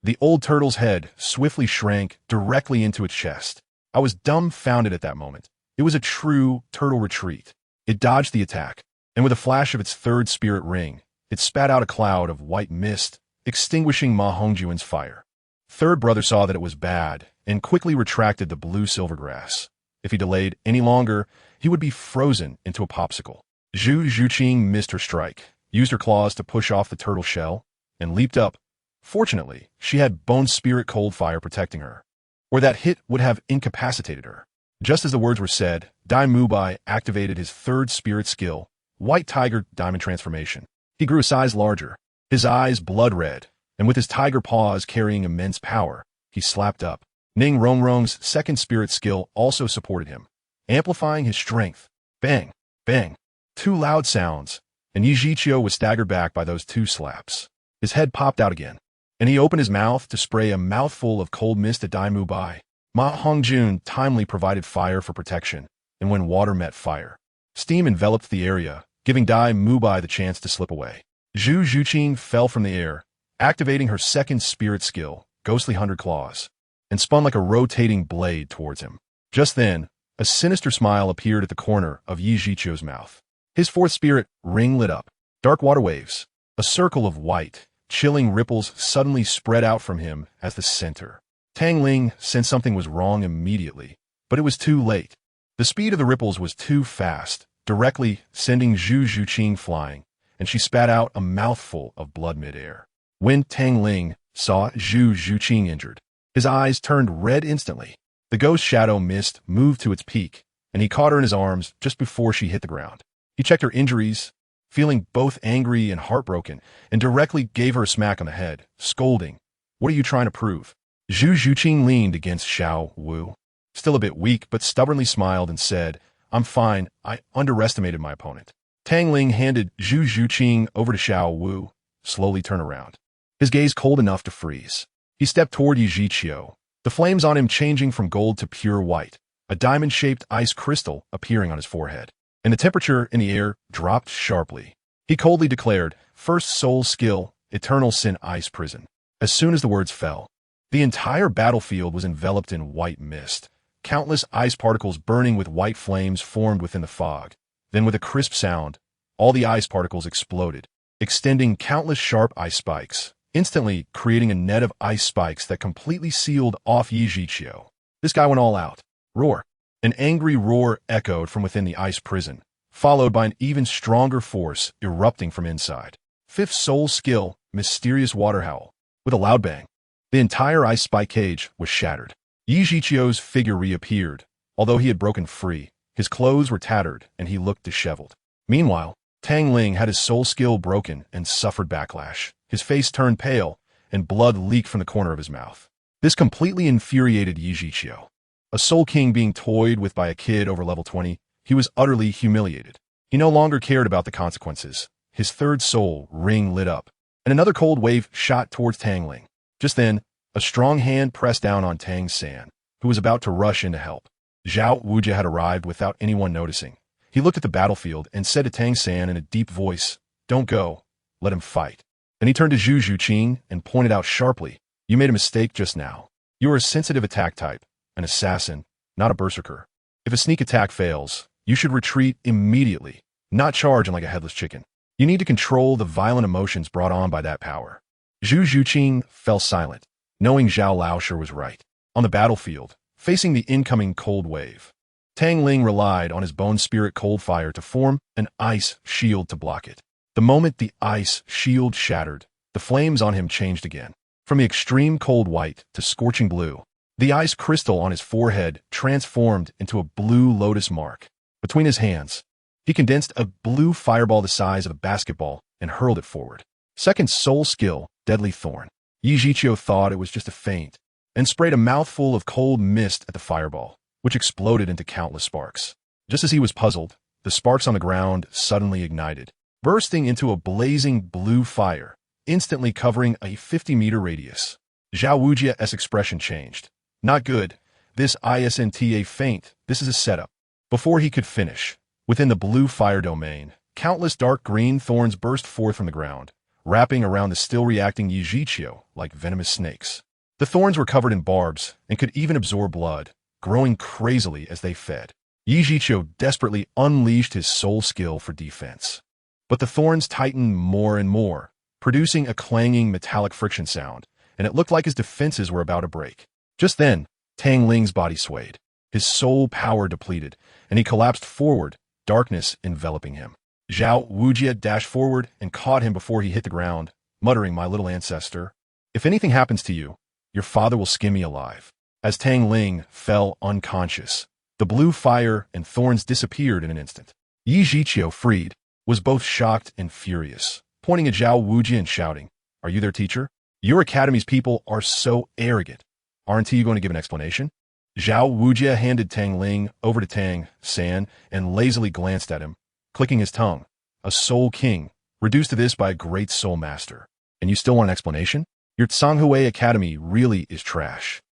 The old turtle's head swiftly shrank directly into its chest. I was dumbfounded at that moment. It was a true turtle retreat. It dodged the attack, and with a flash of its third spirit ring, it spat out a cloud of white mist, extinguishing Ma Hongjuan's fire. Third brother saw that it was bad, and quickly retracted the blue silvergrass. If he delayed any longer, he would be frozen into a popsicle. Zhu Zhuqing missed her strike, used her claws to push off the turtle shell, and leaped up. Fortunately, she had bone spirit cold fire protecting her, or that hit would have incapacitated her. Just as the words were said, Dai Mubai activated his third spirit skill, White Tiger Diamond Transformation. He grew a size larger, his eyes blood red, and with his tiger paws carrying immense power, he slapped up. Ning Rongrong's second spirit skill also supported him, amplifying his strength. Bang! Bang! 2 loud sounds, and Yi Zhiqiu was staggered back by those 2 slaps. His head popped out again, and he opened his mouth to spray a mouthful of cold mist at Dai Mubai. Ma Hongjuan timely provided fire for protection, and when water met fire, steam enveloped the area, giving Dai Mubai the chance to slip away. Zhu Zhuqing fell from the air, activating her second spirit skill, Ghostly 100 Claws, and spun like a rotating blade towards him. Just then, a sinister smile appeared at the corner of Yi Zhiqiu's mouth. His fourth spirit ring lit up. Dark water waves, a circle of white, chilling ripples suddenly spread out from him as the center. Tang Ling sensed something was wrong immediately, but it was too late. The speed of the ripples was too fast, directly sending Zhu Zhuqing flying, and she spat out a mouthful of blood midair. When Tang Ling saw Zhu Zhuqing injured, his eyes turned red instantly. The ghost shadow mist moved to its peak, and he caught her in his arms just before she hit the ground. He checked her injuries, feeling both angry and heartbroken, and directly gave her a smack on the head, scolding, "What are you trying to prove?" Zhu Zhuqing leaned against Xiao Wu, still a bit weak, but stubbornly smiled and said, "I'm fine, I underestimated my opponent." Tang Ling handed Zhu Zhuqing over to Xiao Wu, slowly turned around, his gaze cold enough to freeze. He stepped toward Yi Zhiqiu, the flames on him changing from gold to pure white, a diamond-shaped ice crystal appearing on his forehead, and the temperature in the air dropped sharply. He coldly declared, "First soul skill, Eternal Sin Ice Prison." As soon as the words fell, the entire battlefield was enveloped in white mist. Countless ice particles burning with white flames formed within the fog. Then with a crisp sound, all the ice particles exploded, extending countless sharp ice spikes, instantly creating a net of ice spikes that completely sealed off Yi Zhiqiu. This guy went all out. Roar! An angry roar echoed from within the ice prison, followed by an even stronger force erupting from inside. Fifth soul skill, Mysterious Water Howl. With a loud bang, the entire ice spike cage was shattered. Yi Zhiqiu's figure reappeared. Although he had broken free, his clothes were tattered and he looked disheveled. Meanwhile, Tang Ling had his soul skill broken and suffered backlash. His face turned pale, and blood leaked from the corner of his mouth. This completely infuriated Yi Zhiqiu. A Soul King being toyed with by a kid over level 20, he was utterly humiliated. He no longer cared about the consequences. His third soul ring lit up, and another cold wave shot towards Tang Ling. Just then, a strong hand pressed down on Tang San, who was about to rush in to help. Zhao Wujia had arrived without anyone noticing. He looked at the battlefield and said to Tang San in a deep voice, "Don't go. Let him fight." Then he turned to Zhu Zhuqing and pointed out sharply, "You made a mistake just now. You are a sensitive attack type, an assassin, not a berserker. If a sneak attack fails, you should retreat immediately, not charge in like a headless chicken. You need to control the violent emotions brought on by that power." Zhu Zhuqing fell silent, knowing Zhao Laoshe was right. On the battlefield, facing the incoming cold wave, Tang Ling relied on his bone spirit cold fire to form an ice shield to block it. The moment the ice shield shattered, the flames on him changed again. From the extreme cold white to scorching blue, the ice crystal on his forehead transformed into a blue lotus mark. Between his hands, he condensed a blue fireball the size of a basketball and hurled it forward. Second soul skill, Deadly Thorn. Yi Zhiqiu thought it was just a feint and sprayed a mouthful of cold mist at the fireball, which exploded into countless sparks. Just as he was puzzled, the sparks on the ground suddenly ignited, bursting into a blazing blue fire, instantly covering a 50-meter radius. Zhao Wujia's expression changed. Not good. This isn't a feint. This is a setup. Before he could finish, within the blue fire domain, countless dark green thorns burst forth from the ground, wrapping around the still reacting Yi Zhiqiu like venomous snakes. The thorns were covered in barbs and could even absorb blood, growing crazily as they fed. Yi Zhiqiu desperately unleashed his soul skill for defense. But the thorns tightened more and more, producing a clanging metallic friction sound, and it looked like his defenses were about to break. Just then, Tang Ling's body swayed. His soul power depleted, and he collapsed forward, darkness enveloping him. Zhao Wujia dashed forward and caught him before he hit the ground, muttering, "My little ancestor, if anything happens to you, your father will skin me alive." As Tang Ling fell unconscious, the blue fire and thorns disappeared in an instant. Yi Zhiqiu, freed, was both shocked and furious, pointing at Zhao Wujia and shouting, "Are you their teacher? Your academy's people are so arrogant. Aren't you going to give an explanation?" Zhao Wujia handed Tang Ling over to Tang San and lazily glanced at him, clicking his tongue. "A soul king, reduced to this by a great soul master. And you still want an explanation? Your Tsanghui Academy really is trash.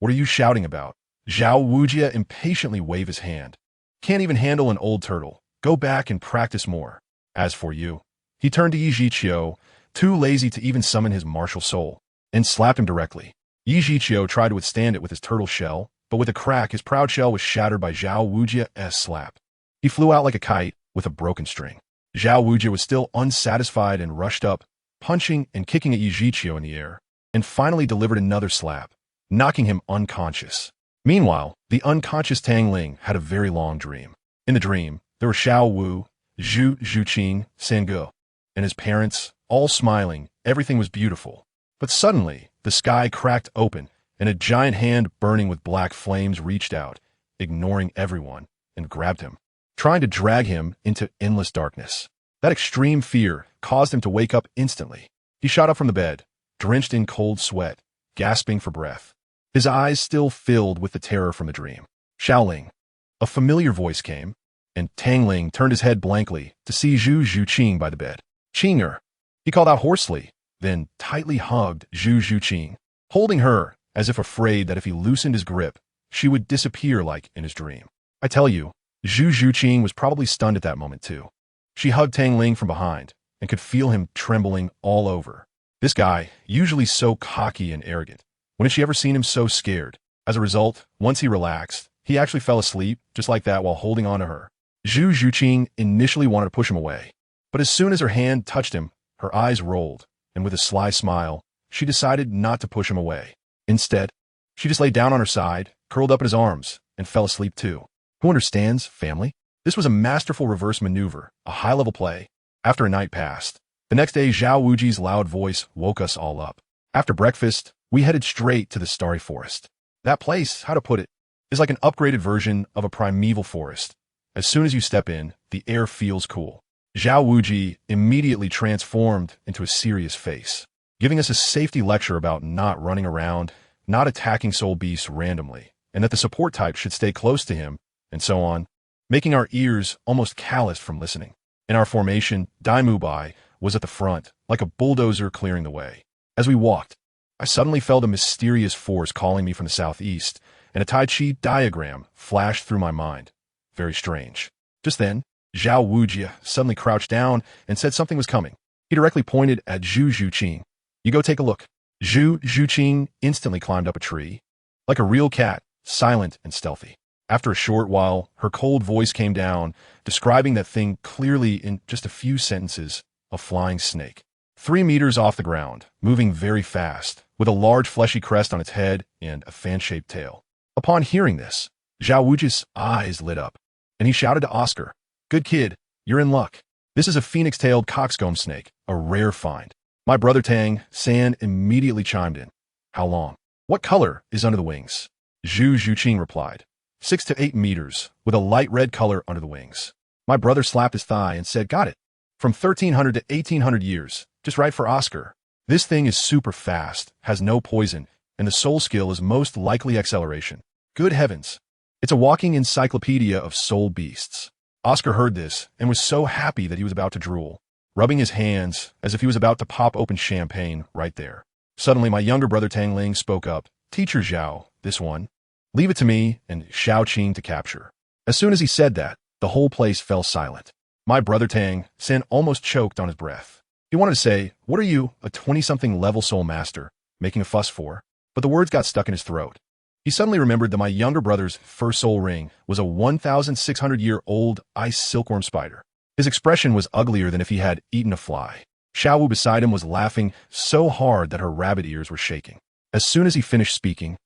What are you shouting about?" Zhao Wujia impatiently waved his hand. "Can't even handle an old turtle. Go back and practice more. As for you," he turned to Yi Zhiqiu, too lazy to even summon his martial soul, and slapped him directly. Yi Zhiqiu tried to withstand it with his turtle shell, but with a crack his proud shell was shattered by Zhao Wujia's slap. He flew out like a kite with a broken string. Zhao Wujia was still unsatisfied and rushed up, punching and kicking at Yi Zhiqiu in the air, and finally delivered another slap, knocking him unconscious. Meanwhile, the unconscious Tang Ling had a very long dream. In the dream, there were Xiao Wu, Zhu Zhuqing, Sange, and his parents, all smiling. Everything was beautiful. But suddenly, the sky cracked open, and a giant hand burning with black flames reached out, ignoring everyone, and grabbed him, trying to drag him into endless darkness. That extreme fear caused him to wake up instantly. He shot up from the bed, drenched in cold sweat, gasping for breath, his eyes still filled with the terror from the dream. "Shaoling." A familiar voice came, and Tang Ling turned his head blankly to see Zhu Zhuqing by the bed. "Qinger," he called out hoarsely, then tightly hugged Zhu Zhuqing, holding her as if afraid that if he loosened his grip, she would disappear like in his dream. I tell you, Zhu Zhuqing was probably stunned at that moment too. She hugged Tang Ling from behind and could feel him trembling all over. This guy, usually so cocky and arrogant, when had she ever seen him so scared? As a result, once he relaxed, he actually fell asleep just like that while holding on to her. Zhu Zhuqing initially wanted to push him away, but as soon as her hand touched him, her eyes rolled, and with a sly smile, she decided not to push him away. Instead, she just lay down on her side, curled up in his arms, and fell asleep too. Who understands, family? This was a masterful reverse maneuver, a high-level play. After a night passed, the next day Zhao Wuji's loud voice woke us all up. After breakfast, we headed straight to the Starry Forest. That place, how to put it, is like an upgraded version of a primeval forest. As soon as you step in, the air feels cool. Zhao Wuji immediately transformed into a serious face. giving us a safety lecture about not running around, not attacking soul beasts randomly, and that the support type should stay close to him, and so on, making our ears almost calloused from listening. In our formation, Daimubai was at the front, like a bulldozer clearing the way. As we walked, I suddenly felt a mysterious force calling me from the southeast, and a Tai Chi diagram flashed through my mind. Very strange. Just then, Zhao Wujia suddenly crouched down and said something was coming. He directly pointed at Zhu Zhuqing. You go take a look. Zhu Zhuqing instantly climbed up a tree. Like a real cat, silent and stealthy. After a short while, her cold voice came down, describing that thing clearly in just a few sentences, a flying snake. 3 meters off the ground, moving very fast, with a large fleshy crest on its head and a fan-shaped tail. Upon hearing this, Zhao Wuji's eyes lit up, and he shouted to Oscar, "Good kid, you're in luck. This is a phoenix-tailed coxcomb snake, a rare find." My brother Tang, San, immediately chimed in. How long? What color is under the wings? Zhu Zhuqing replied, 6 to 8 meters, with a light red color under the wings. My brother slapped his thigh and said, got it. From 1300 to 1800 years, just right for Oscar. This thing is super fast, has no poison, and the soul skill is most likely acceleration. Good heavens. It's a walking encyclopedia of soul beasts. Oscar heard this and was so happy that he was about to drool, rubbing his hands as if he was about to pop open champagne right there. Suddenly, my younger brother Tang Ling spoke up. Teacher Zhao, this one. Leave it to me and Xiao Qing to capture. As soon as he said that, the whole place fell silent. My brother Tang, San, almost choked on his breath. He wanted to say, what are you, a 20-something level soul master, making a fuss for? But the words got stuck in his throat. He suddenly remembered that my younger brother's first soul ring was a 1,600-year-old ice silkworm spider. His expression was uglier than if he had eaten a fly. Xiao Wu beside him was laughing so hard that her rabbit ears were shaking. As soon as he finished speaking,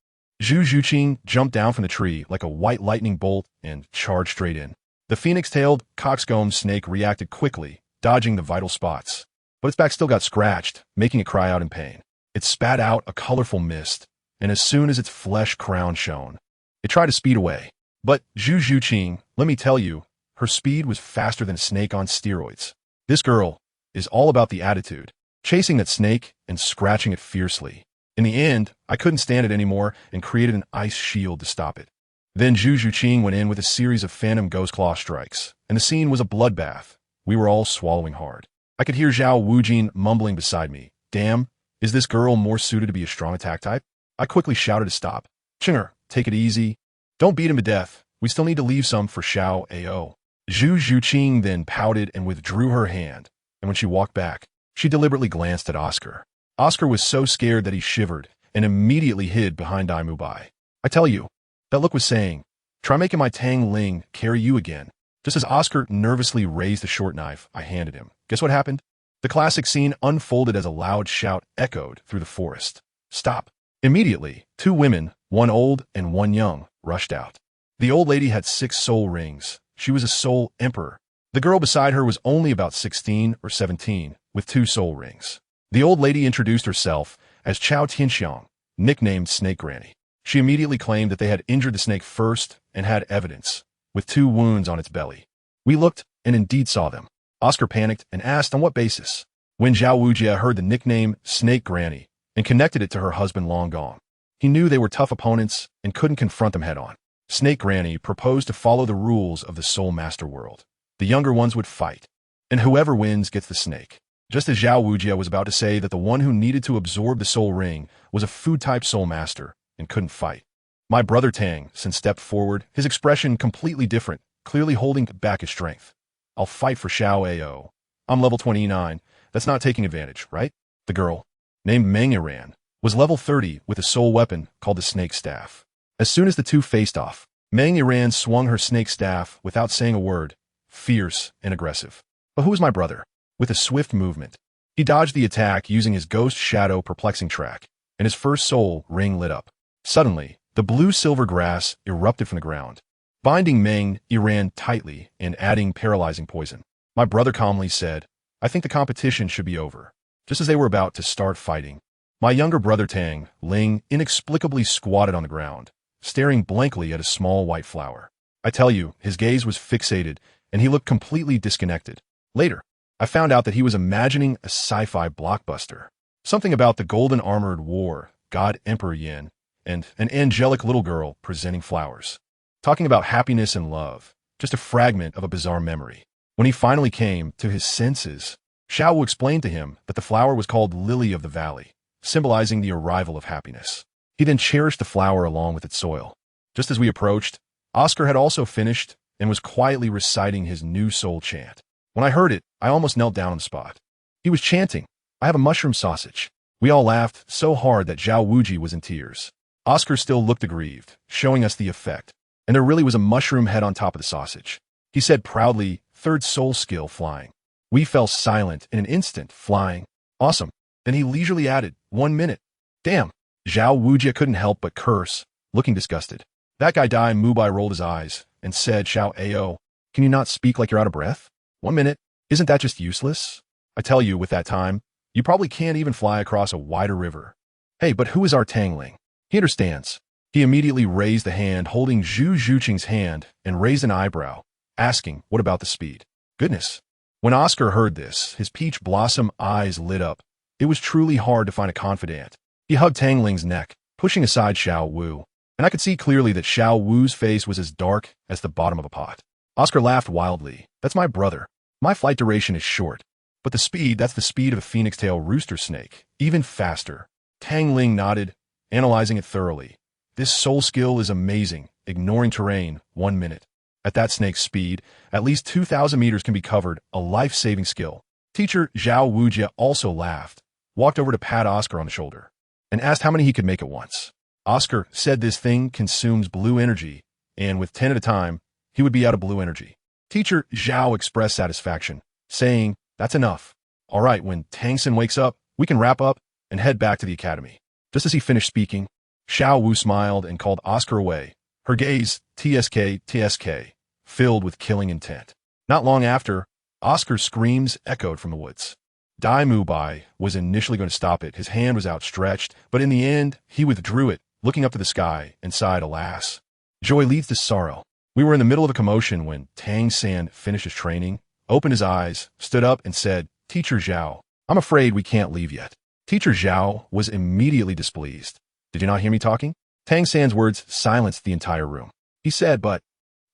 Zhu Zhuqing jumped down from the tree like a white lightning bolt and charged straight in. The phoenix-tailed coxcomb snake reacted quickly, dodging the vital spots. But its back still got scratched, making it cry out in pain. It spat out a colorful mist, and as soon as its flesh crown shone, it tried to speed away. But Zhu Zhuqing, let me tell you, her speed was faster than a snake on steroids. This girl is all about the attitude, chasing that snake and scratching it fiercely. In the end, I couldn't stand it anymore and created an ice shield to stop it. Then Zhu Zhuqing went in with a series of phantom ghost claw strikes, and the scene was a bloodbath. We were all swallowing hard. I could hear Zhao Wujin mumbling beside me, damn, is this girl more suited to be a strong attack type? I quickly shouted to stop. Chinger, take it easy. Don't beat him to death. We still need to leave some for Xiao Ao. Zhu Zhuqing then pouted and withdrew her hand, and when she walked back, she deliberately glanced at Oscar. Oscar was so scared that he shivered and immediately hid behind Daimubai. I tell you, that look was saying, try making my Tang Ling carry you again. Just as Oscar nervously raised the short knife I handed him, guess what happened? The classic scene unfolded as a loud shout echoed through the forest. Stop. Immediately, 2 women, one old and one young, rushed out. The old lady had 6 soul rings. She was a soul emperor. The girl beside her was only about 16 or 17, with 2 soul rings. The old lady introduced herself as Chao Tianxiang, nicknamed Snake Granny. She immediately claimed that they had injured the snake first and had evidence, with 2 wounds on its belly. We looked and indeed saw them. Oscar panicked and asked on what basis. When Zhao Wujia heard the nickname Snake Granny and connected it to her husband long gone, he knew they were tough opponents and couldn't confront them head-on. Snake Granny proposed to follow the rules of the Soul Master world. The younger ones would fight, and whoever wins gets the snake. Just as Zhao Wujia was about to say that the one who needed to absorb the soul ring was a food-type soul master and couldn't fight, my brother Tang stepped forward, his expression completely different, clearly holding back his strength. I'll fight for Xiao Ao. I'm level 29. That's not taking advantage, right? The girl, named Meng Iran, was level 30 with a soul weapon called the Snake Staff. As soon as the 2 faced off, Meng Iran swung her snake staff without saying a word, fierce and aggressive. But who was my brother? With a swift movement, he dodged the attack using his Ghost Shadow perplexing track, and his first soul ring lit up. Suddenly, the blue-silver grass erupted from the ground, binding Meng Iran tightly and adding paralyzing poison. My brother calmly said, I think the competition should be over. Just as they were about to start fighting, my younger brother Tang Ling inexplicably squatted on the ground, staring blankly at a small white flower. I tell you, his gaze was fixated, and he looked completely disconnected. Later, I found out that he was imagining a sci-fi blockbuster. Something about the golden armored war, God Emperor Yin, and an angelic little girl presenting flowers. Talking about happiness and love, just a fragment of a bizarre memory. When he finally came to his senses, Xiao Wu explained to him that the flower was called Lily of the Valley, symbolizing the arrival of happiness. He then cherished the flower along with its soil. Just as we approached, Oscar had also finished and was quietly reciting his new soul chant. When I heard it, I almost knelt down on the spot. He was chanting, "I have a mushroom sausage." We all laughed so hard that Zhao Wuji was in tears. Oscar still looked aggrieved, showing us the effect. And there really was a mushroom head on top of the sausage. He said proudly, "Third soul skill, flying." We fell silent in an instant, flying. Awesome. Then he leisurely added, 1 minute. Damn. Zhao Wuji couldn't help but curse, looking disgusted. That guy Dai Mubai rolled his eyes and said, "Xiao Ao, can you not speak like you're out of breath? 1 minute? Isn't that just useless? I tell you, with that time, you probably can't even fly across a wider river." Hey, but who is our Tangling? He understands. He immediately raised the hand holding Zhu Zhuqing's hand and raised an eyebrow, asking, what about the speed? Goodness. When Oscar heard this, his peach blossom eyes lit up. It was truly hard to find a confidant. He hugged Tangling's neck, pushing aside Xiao Wu, and I could see clearly that Xiao Wu's face was as dark as the bottom of a pot. Oscar laughed wildly. That's my brother. My flight duration is short, but the speed, that's the speed of a phoenix-tail rooster snake, even faster. Tangling nodded, analyzing it thoroughly. This soul skill is amazing, ignoring terrain, 1 minute. At that snake's speed, at least 2,000 meters can be covered, a life-saving skill. Teacher Zhao Wujia also laughed, walked over to pat Oscar on the shoulder, and asked how many he could make at once. Oscar said this thing consumes blue energy, and with 10 at a time, he would be out of blue energy. Teacher Zhao expressed satisfaction, saying, "That's enough. All right, when Tangsen wakes up, we can wrap up and head back to the academy." Just as he finished speaking, Xiao Wu smiled and called Oscar away, her gaze, TSK, filled with killing intent. Not long after, Oscar's screams echoed from the woods. Dai Mubai was initially going to stop it. His hand was outstretched, but in the end, he withdrew it, looking up to the sky and sighed, alas. Joy leads to sorrow. We were in the middle of a commotion when Tang San finished his training, opened his eyes, stood up and said, "Teacher Zhao, I'm afraid we can't leave yet." Teacher Zhao was immediately displeased. Did you not hear me talking? Tang San's words silenced the entire room. He said, "But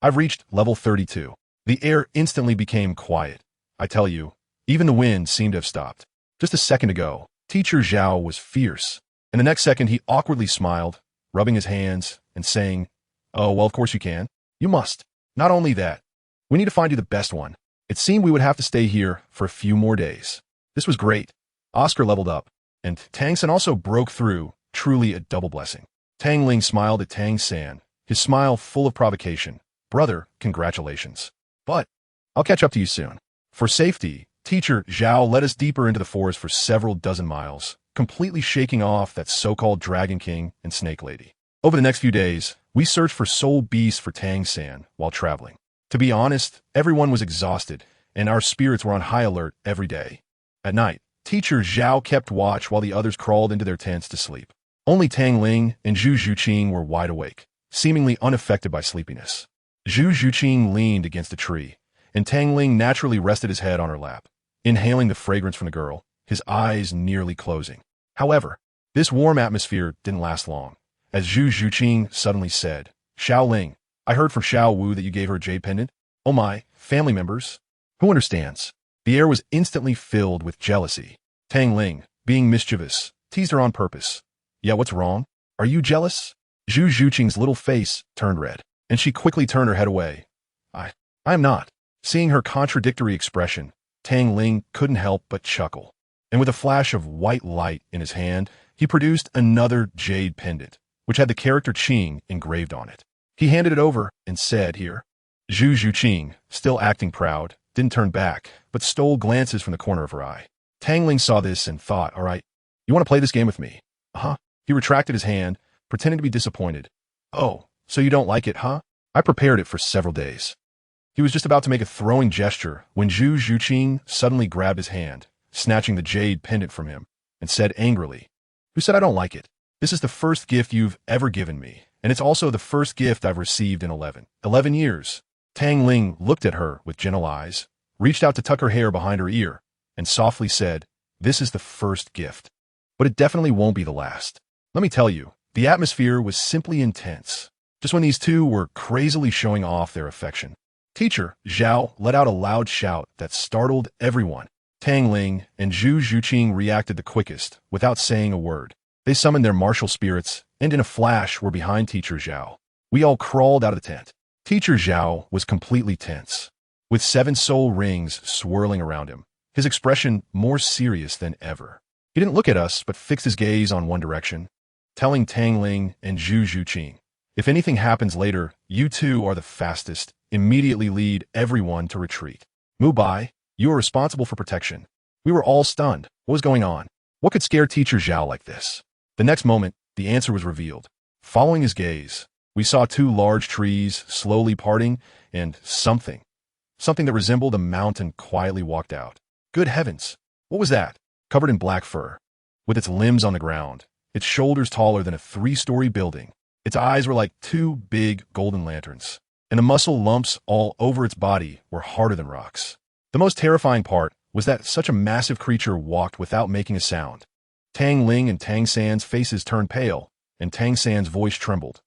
I've reached level 32. The air instantly became quiet. I tell you, even the wind seemed to have stopped. Just a second ago, Teacher Zhao was fierce, and the next second he awkwardly smiled, rubbing his hands and saying, "Oh, well, of course you can. You must. Not only that, we need to find you the best one." It seemed we would have to stay here for a few more days. This was great. Oscar leveled up, and Tang San also broke through, truly a double blessing. Tang Ling smiled at Tang San, his smile full of provocation. "Brother, congratulations. But I'll catch up to you soon." For safety, Teacher Zhao led us deeper into the forest for several dozen miles, completely shaking off that so-called Dragon King and Snake Lady. Over the next few days, we searched for soul beasts for Tang San while traveling. To be honest, everyone was exhausted, and our spirits were on high alert every day. At night, Teacher Zhao kept watch while the others crawled into their tents to sleep. Only Tang Ling and Zhu Zhuqing were wide awake, seemingly unaffected by sleepiness. Zhu Zhuqing leaned against a tree, and Tang Ling naturally rested his head on her lap, inhaling the fragrance from the girl, his eyes nearly closing. However, this warm atmosphere didn't last long, as Zhu Zhuqing suddenly said, "Xiao Ling, I heard from Xiao Wu that you gave her a jade pendant. Oh my, family members? Who understands?" The air was instantly filled with jealousy. Tang Ling, being mischievous, teased her on purpose. "Yeah, what's wrong? Are you jealous?" Zhu Zhuqing's little face turned red, and she quickly turned her head away. I am not." Seeing her contradictory expression, Tang Ling couldn't help but chuckle. And with a flash of white light in his hand, he produced another jade pendant, which had the character Qing engraved on it. He handed it over and said, "Here." Zhu Zhuqing, still acting proud, didn't turn back, but stole glances from the corner of her eye. Tang Ling saw this and thought, "All right, you want to play this game with me?" "Uh-huh." He retracted his hand, pretending to be disappointed. "Oh, so you don't like it, huh? I prepared it for several days." He was just about to make a throwing gesture when Zhu Zhuqing suddenly grabbed his hand, snatching the jade pendant from him, and said angrily, "Who said I don't like it? This is the first gift you've ever given me, and it's also the first gift I've received in 11 years. Tang Ling looked at her with gentle eyes, reached out to tuck her hair behind her ear, and softly said, "This is the first gift." but it definitely won't be the last. Let me tell you, the atmosphere was simply intense, just when these two were crazily showing off their affection. Teacher Zhao let out a loud shout that startled everyone. Tang Ling and Zhu Zhuqing reacted the quickest, without saying a word. They summoned their martial spirits, and in a flash were behind Teacher Zhao. We all crawled out of the tent. Teacher Zhao was completely tense, with 7 soul rings swirling around him, his expression more serious than ever. He didn't look at us, but fixed his gaze on one direction, telling Tang Ling and Zhu Zhuqing, "If anything happens later, you two are the fastest. Immediately lead everyone to retreat. Mubai, you are responsible for protection." We were all stunned. What was going on? What could scare Teacher Zhao like this? The next moment, the answer was revealed. Following his gaze, we saw 2 large trees slowly parting, and something that resembled a mountain quietly walked out. Good heavens! What was that? Covered in black fur, with its limbs on the ground, its shoulders taller than a 3-story building. Its eyes were like 2 big golden lanterns, and the muscle lumps all over its body were harder than rocks. The most terrifying part was that such a massive creature walked without making a sound. Tang Ling and Tang San's faces turned pale, and Tang San's voice trembled.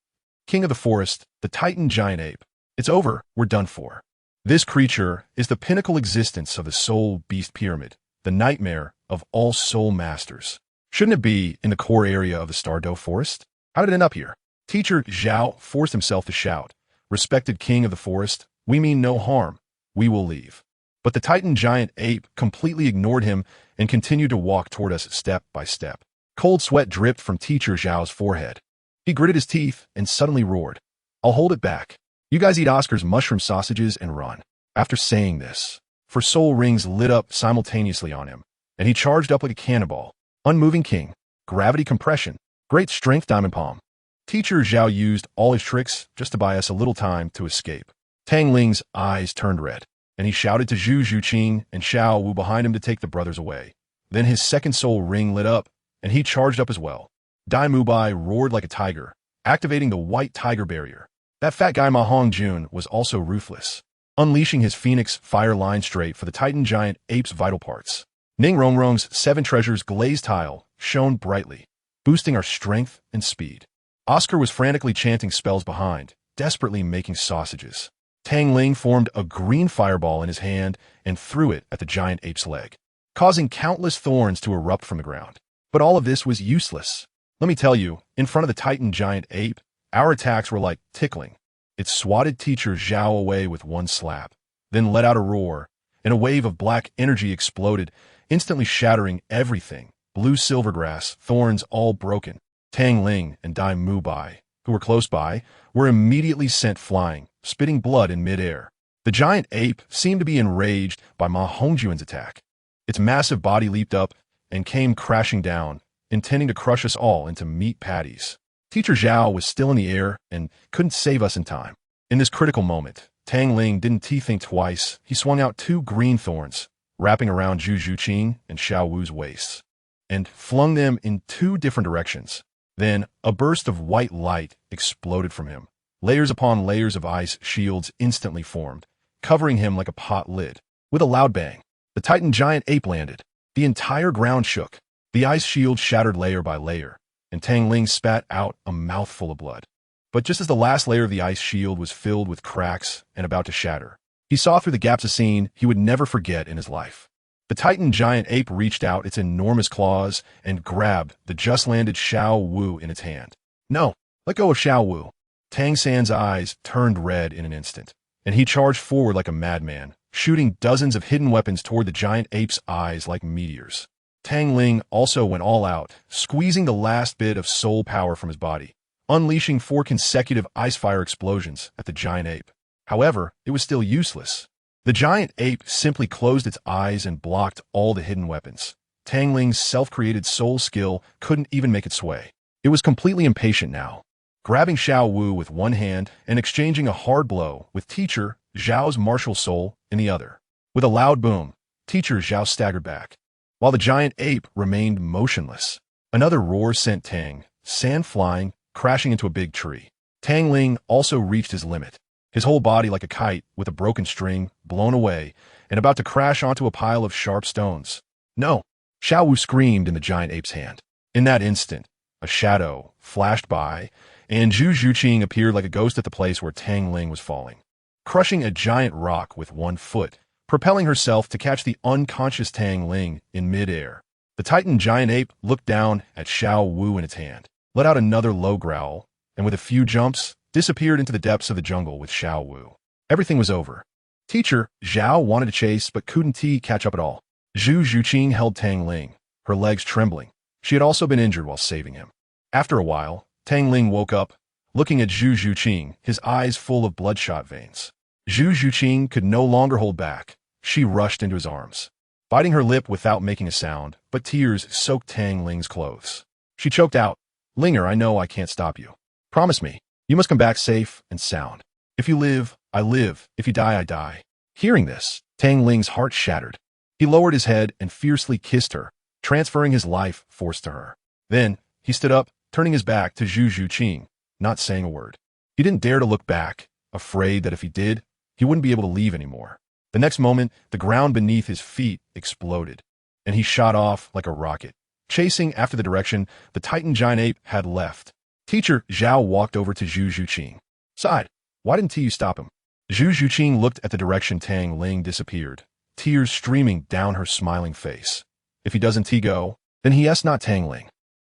"King of the forest, the Titan giant ape. It's over, we're done for. This creature is the pinnacle existence of the soul beast pyramid, the nightmare of all soul masters. Shouldn't it be in the core area of the Stardo forest? How did it end up here?" Teacher Zhao forced himself to shout, "Respected king of the forest, we mean no harm. We will leave." But the Titan giant ape completely ignored him and continued to walk toward us step by step. Cold sweat dripped from Teacher Zhao's forehead. He gritted his teeth and suddenly roared, "I'll hold it back. You guys eat Oscar's mushroom sausages and run." After saying this, 4 soul rings lit up simultaneously on him, and he charged up like a cannonball. Unmoving king, gravity compression, great strength diamond palm. Teacher Zhao used all his tricks just to buy us a little time to escape. Tang Ling's eyes turned red, and he shouted to Zhu Zhuqing and Xiao Wu behind him to take the brothers away. Then his 2nd soul ring lit up, and he charged up as well. Dai Mubai roared like a tiger, activating the white tiger barrier. That fat guy Ma Hongjun was also ruthless, unleashing his phoenix fire line straight for the Titan giant ape's vital parts. Ning Rongrong's 7 treasures glazed tile shone brightly, boosting our strength and speed. Oscar was frantically chanting spells behind, desperately making sausages. Tang Ling formed a green fireball in his hand and threw it at the giant ape's leg, causing countless thorns to erupt from the ground. But all of this was useless. Let me tell you, in front of the Titan giant ape, our attacks were like tickling. It swatted Teacher Zhao away with one slap, then let out a roar, and a wave of black energy exploded, instantly shattering everything. Blue silvergrass, thorns all broken. Tang Ling and Dai Mubai, who were close by, were immediately sent flying, spitting blood in midair. The giant ape seemed to be enraged by Ma Hongjun's attack. Its massive body leaped up and came crashing down, intending to crush us all into meat patties. Teacher Zhao was still in the air and couldn't save us in time. In this critical moment, Tang Ling didn't think twice. He swung out 2 green thorns, wrapping around Zhu Zhuqing and Xiao Wu's waists, and flung them in 2 different directions. Then, a burst of white light exploded from him. Layers upon layers of ice shields instantly formed, covering him like a pot lid. With a loud bang, the Titan giant ape landed. The entire ground shook. The ice shield shattered layer by layer, and Tang Ling spat out a mouthful of blood. But just as the last layer of the ice shield was filled with cracks and about to shatter, he saw through the gaps a scene he would never forget in his life. The Titan giant ape reached out its enormous claws and grabbed the just-landed Xiao Wu in its hand. "No, let go of Xiao Wu." Tang San's eyes turned red in an instant, and he charged forward like a madman, shooting dozens of hidden weapons toward the giant ape's eyes like meteors. Tang Ling also went all out, squeezing the last bit of soul power from his body, unleashing 4 consecutive ice-fire explosions at the giant ape. However, it was still useless. The giant ape simply closed its eyes and blocked all the hidden weapons. Tang Ling's self-created soul skill couldn't even make it sway. It was completely impatient now, grabbing Xiao Wu with one hand and exchanging a hard blow with Teacher Zhao's martial soul in the other. With a loud boom, Teacher Zhao staggered back, while the giant ape remained motionless. Another roar sent Tang San flying, crashing into a big tree. Tang Ling also reached his limit, his whole body like a kite with a broken string, blown away, and about to crash onto a pile of sharp stones. "No!" Xiao Wu screamed in the giant ape's hand. In that instant, a shadow flashed by, and Zhu Zhuqing appeared like a ghost at the place where Tang Ling was falling, crushing a giant rock with one foot, propelling herself to catch the unconscious Tang Ling in midair. The Titan giant ape looked down at Xiao Wu in its hand, let out another low growl, and with a few jumps, disappeared into the depths of the jungle with Xiao Wu. Everything was over. Teacher Zhao wanted to chase but couldn't catch up at all. Zhu Zhuqing held Tang Ling, her legs trembling. She had also been injured while saving him. After a while, Tang Ling woke up, looking at Zhu Zhuqing, his eyes full of bloodshot veins. Zhu Zhuqing could no longer hold back. She rushed into his arms, biting her lip without making a sound, but tears soaked Tang Ling's clothes. She choked out, "Linger, I know I can't stop you. Promise me, you must come back safe and sound. If you live, I live. If you die, I die." Hearing this, Tang Ling's heart shattered. He lowered his head and fiercely kissed her, transferring his life force to her. Then, he stood up, turning his back to Zhu Zhuqing, not saying a word. He didn't dare to look back, afraid that if he did, he wouldn't be able to leave anymore. The next moment, the ground beneath his feet exploded, and he shot off like a rocket, chasing after the direction the Titan giant ape had left. Teacher Zhao walked over to Zhu Zhuqing. "Sighed, why didn't you stop him?" Zhu Zhuqing looked at the direction Tang Ling disappeared, tears streaming down her smiling face. "If he doesn't go, then he not Tang Ling."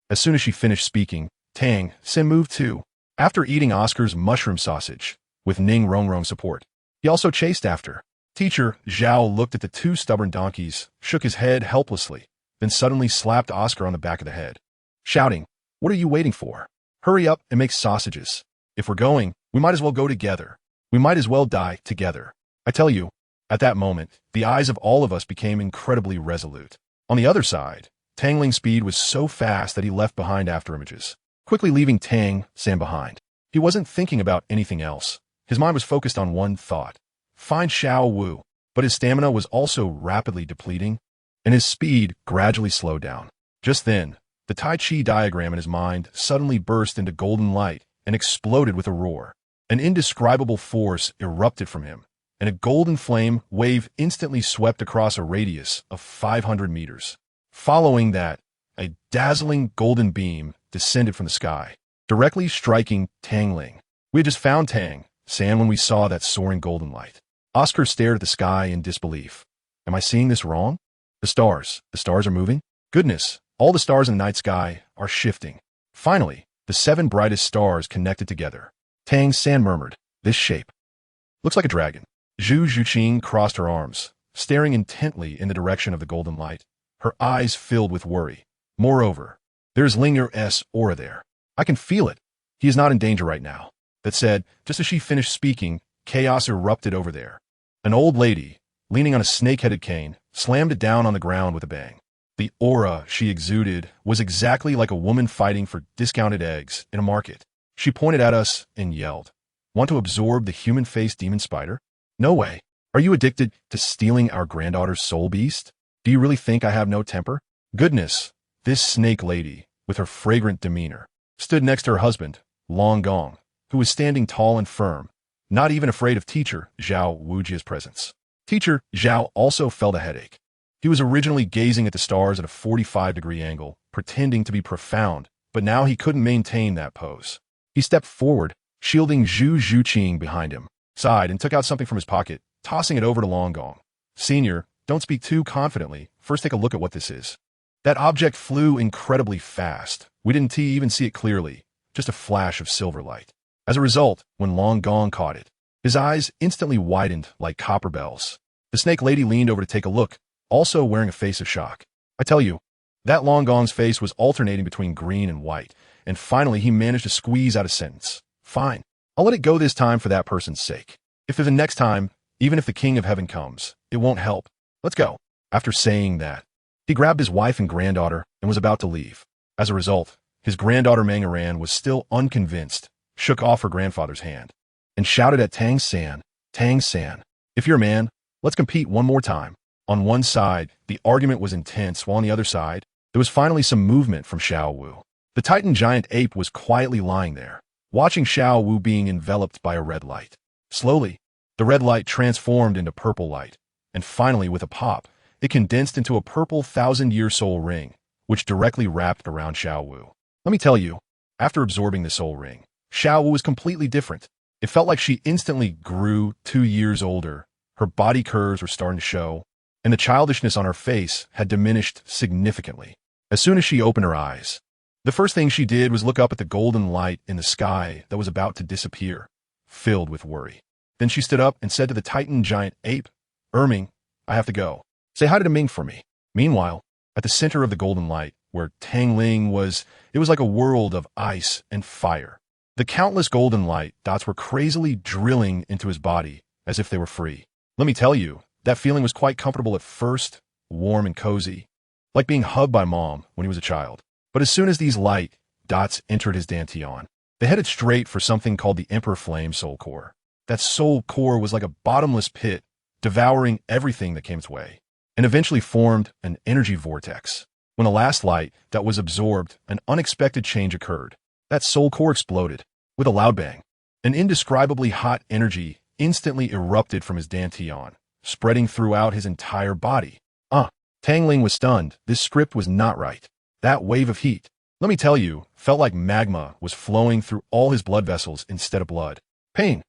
As soon as she finished speaking, Tang Sin moved too. After eating Oscar's mushroom sausage, with Ning Rongrong support, he also chased after. Teacher Zhao looked at the two stubborn donkeys, shook his head helplessly, then suddenly slapped Oscar on the back of the head, shouting, "What are you waiting for? Hurry up and make sausages. If we're going, we might as well go together. We might as well die together." I tell you, at that moment, the eyes of all of us became incredibly resolute. On the other side, Tang Ling's speed was so fast that he left behind afterimages, quickly leaving Tang San behind. He wasn't thinking about anything else. His mind was focused on one thought: find Xiao Wu. But his stamina was also rapidly depleting, and his speed gradually slowed down. Just then, the Tai Chi diagram in his mind suddenly burst into golden light and exploded with a roar. An indescribable force erupted from him, and a golden flame wave instantly swept across a radius of 500 meters. Following that, a dazzling golden beam descended from the sky, directly striking Tang Ling. We had just found Tang San when we saw that soaring golden light. Oscar stared at the sky in disbelief. Am I seeing this wrong? The stars are moving? Goodness, all the stars in the night sky are shifting. Finally, the 7 brightest stars connected together. Tang San murmured, "This shape looks like a dragon." Zhu Zhuqing crossed her arms, staring intently in the direction of the golden light, her eyes filled with worry. "Moreover, there's Linger's aura there. I can feel it. He is not in danger right now." That said, just as she finished speaking, chaos erupted over there. An old lady, leaning on a snake-headed cane, slammed it down on the ground with a bang. The aura she exuded was exactly like a woman fighting for discounted eggs in a market. She pointed at us and yelled, "Want to absorb the human-faced demon spider? No way. Are you addicted to stealing our granddaughter's soul beast? Do you really think I have no temper?" Goodness, this snake lady, with her fragrant demeanor, stood next to her husband, Long Gong, who was standing tall and firm, not even afraid of Teacher Zhao Wujia's presence. Teacher Zhao also felt a headache. He was originally gazing at the stars at a 45-degree angle, pretending to be profound, but now he couldn't maintain that pose. He stepped forward, shielding Zhu Zhuqing behind him, sighed and took out something from his pocket, tossing it over to Long Gong. "Senior, don't speak too confidently. First take a look at what this is." That object flew incredibly fast. We didn't even see it clearly, just a flash of silver light. As a result, when Long Gong caught it, his eyes instantly widened like copper bells. The snake lady leaned over to take a look, also wearing a face of shock. I tell you, that Long Gong's face was alternating between green and white, and finally he managed to squeeze out a sentence. "Fine. I'll let it go this time for that person's sake. If there's a next time, even if the King of Heaven comes, it won't help. Let's go." After saying that, he grabbed his wife and granddaughter and was about to leave. As a result, his granddaughter Mangaran was still unconvinced, shook off her grandfather's hand, and shouted at Tang San, "Tang San, if you're a man, let's compete one more time." On one side, the argument was intense, while on the other side, there was finally some movement from Xiao Wu. The Titan giant ape was quietly lying there, watching Xiao Wu being enveloped by a red light. Slowly, the red light transformed into purple light, and finally, with a pop, it condensed into a purple 1,000-year soul ring, which directly wrapped around Xiao Wu. Let me tell you, after absorbing the soul ring, Xiao Wu was completely different. It felt like she instantly grew 2 years older. Her body curves were starting to show, and the childishness on her face had diminished significantly. As soon as she opened her eyes, the first thing she did was look up at the golden light in the sky that was about to disappear, filled with worry. Then she stood up and said to the Titan giant ape, "Erming, I have to go. Say hi to Ming for me." Meanwhile, at the center of the golden light, where Tang Ling was, it was like a world of ice and fire. The countless golden light dots were crazily drilling into his body, as if they were free. Let me tell you, that feeling was quite comfortable at first, warm and cozy, like being hugged by mom when he was a child. But as soon as these light dots entered his dantian, they headed straight for something called the Emperor Flame Soul Core. That soul core was like a bottomless pit, devouring everything that came its way, and eventually formed an energy vortex. When the last light that was absorbed, an unexpected change occurred. That soul core exploded with a loud bang. An indescribably hot energy instantly erupted from his dantian, spreading throughout his entire body. Tang Ling was stunned. This script was not right. That wave of heat, let me tell you, felt like magma was flowing through all his blood vessels instead of blood. Pain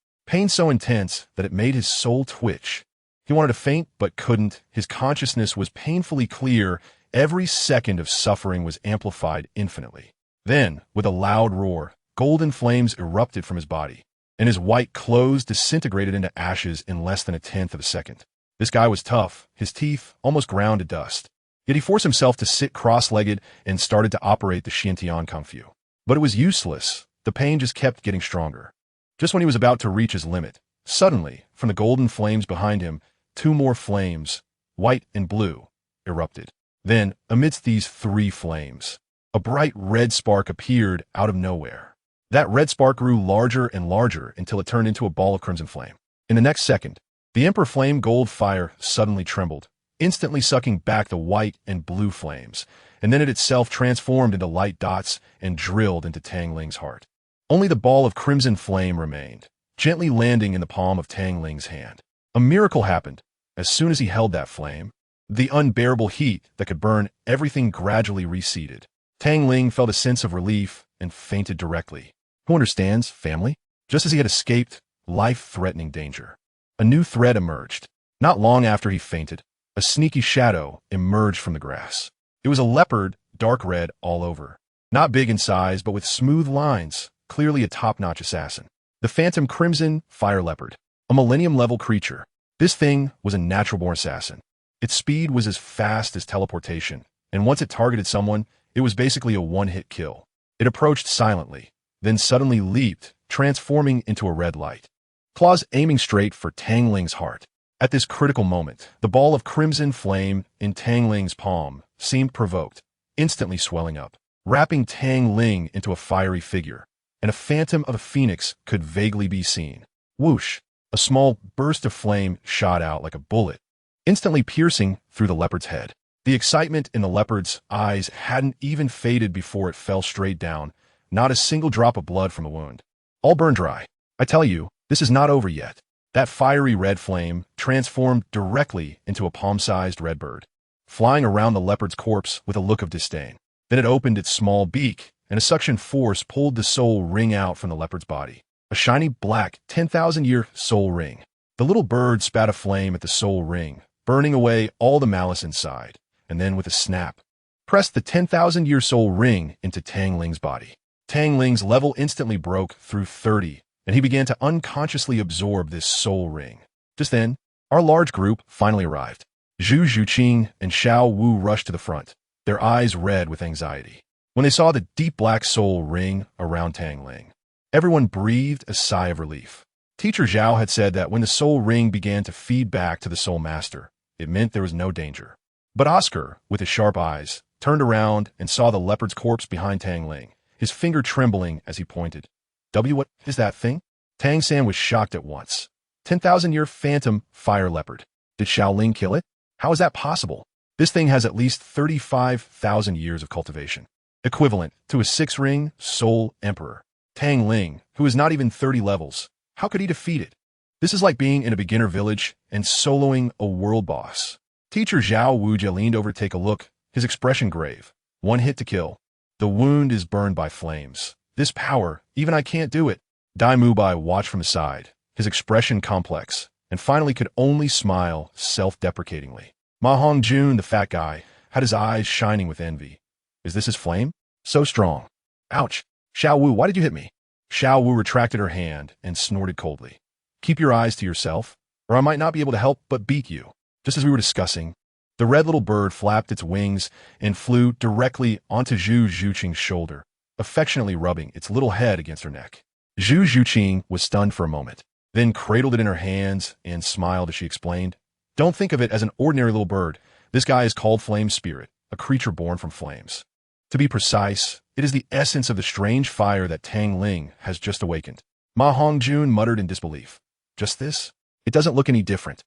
so intense that it made his soul twitch. He wanted to faint but couldn't. His consciousness was painfully clear. Every second of suffering was amplified infinitely. Then, with a loud roar, golden flames erupted from his body, and his white clothes disintegrated into ashes in less than 1/10 of a second. This guy was tough, his teeth almost ground to dust. Yet he forced himself to sit cross-legged and started to operate the Xiantian Kung Fu. But it was useless. The pain just kept getting stronger. Just when he was about to reach his limit, suddenly, from the golden flames behind him, 2 more flames, white and blue, erupted. Then, amidst these 3 flames, a bright red spark appeared out of nowhere. That red spark grew larger and larger until it turned into a ball of crimson flame. In the next second, the Emperor Flame Gold Fire suddenly trembled, instantly sucking back the white and blue flames, and then it itself transformed into light dots and drilled into Tang Ling's heart. Only the ball of crimson flame remained, gently landing in the palm of Tang Ling's hand. A miracle happened. As soon as he held that flame, the unbearable heat that could burn everything gradually receded. Tang Ling felt a sense of relief and fainted directly. Who understands, family? Just as he had escaped life-threatening danger, a new threat emerged. Not long after he fainted, a sneaky shadow emerged from the grass. It was a leopard, dark red all over. Not big in size, but with smooth lines, clearly a top-notch assassin. The Phantom Crimson Fire Leopard, a millennium-level creature. This thing was a natural-born assassin. Its speed was as fast as teleportation, and once it targeted someone, it was basically a one-hit kill. It approached silently, then suddenly leaped, transforming into a red light, claws aiming straight for Tang Ling's heart. At this critical moment, the ball of crimson flame in Tang Ling's palm seemed provoked, instantly swelling up, wrapping Tang Ling into a fiery figure, and a phantom of a phoenix could vaguely be seen. Whoosh! A small burst of flame shot out like a bullet, instantly piercing through the leopard's head. The excitement in the leopard's eyes hadn't even faded before it fell straight down, not a single drop of blood from the wound. All burned dry. I tell you, this is not over yet. That fiery red flame transformed directly into a palm-sized red bird, flying around the leopard's corpse with a look of disdain. Then it opened its small beak, and a suction force pulled the soul ring out from the leopard's body. A shiny black 10,000-year soul ring. The little bird spat a flame at the soul ring, burning away all the malice inside, and then with a snap, pressed the 10,000-year soul ring into Tang Ling's body. Tang Ling's level instantly broke through 30, and he began to unconsciously absorb this soul ring. Just then, our large group finally arrived. Zhu Zhuqing and Xiao Wu rushed to the front, their eyes red with anxiety. When they saw the deep black soul ring around Tang Ling, everyone breathed a sigh of relief. Teacher Zhao had said that when the soul ring began to feed back to the soul master, it meant there was no danger. But Oscar, with his sharp eyes, turned around and saw the leopard's corpse behind Tang Ling, his finger trembling as he pointed. What is that thing? Tang San was shocked at once. 10,000-year phantom fire leopard. Did Xiaoling kill it? How is that possible? This thing has at least 35,000 years of cultivation, equivalent to a 6-ring soul emperor. Tang Ling, who is not even 30 levels, how could he defeat it? This is like being in a beginner village and soloing a world boss. Teacher Zhao Wujia leaned over to take a look, his expression grave. One hit to kill. The wound is burned by flames. This power, even I can't do it. Dai Mubai watched from the side, his expression complex, and finally could only smile self-deprecatingly. Ma Hongjun, the fat guy, had his eyes shining with envy. Is this his flame? So strong. Ouch. Xiao Wu, why did you hit me? Xiao Wu retracted her hand and snorted coldly. Keep your eyes to yourself, or I might not be able to help but beat you. Just as we were discussing, the red little bird flapped its wings and flew directly onto Zhu Zhuqing's shoulder, affectionately rubbing its little head against her neck. Zhu Zhuqing was stunned for a moment, then cradled it in her hands and smiled as she explained, Don't think of it as an ordinary little bird. This guy is called Flame Spirit, a creature born from flames. To be precise, it is the essence of the strange fire that Tang Ling has just awakened. Ma Hongjun muttered in disbelief. Just this? It doesn't look any different.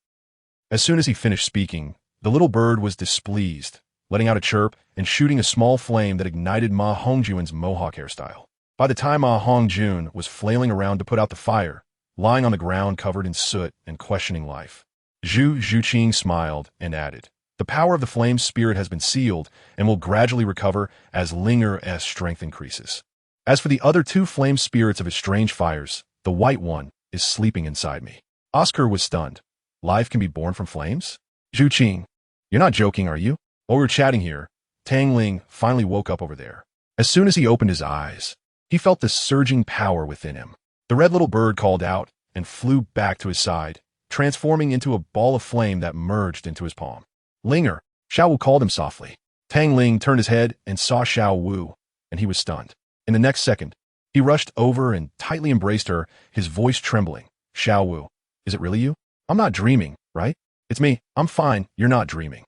As soon as he finished speaking, the little bird was displeased, letting out a chirp and shooting a small flame that ignited Ma Hongjun's mohawk hairstyle. By the time Ma Hongjun was flailing around to put out the fire, lying on the ground covered in soot and questioning life, Zhu Zhuqing smiled and added, The power of the flame spirit has been sealed and will gradually recover as Linger's strength increases. As for the other two flame spirits of his strange fires, the white one is sleeping inside me. Oscar was stunned. Life can be born from flames? Zhuqing, you're not joking, are you? While we were chatting here, Tang Ling finally woke up over there. As soon as he opened his eyes, he felt the surging power within him. The red little bird called out and flew back to his side, transforming into a ball of flame that merged into his palm. Linger, Xiao Wu called him softly. Tang Ling turned his head and saw Xiao Wu, and he was stunned. In the next second, he rushed over and tightly embraced her, his voice trembling. Xiao Wu, is it really you? I'm not dreaming, right? It's me. I'm fine. You're not dreaming.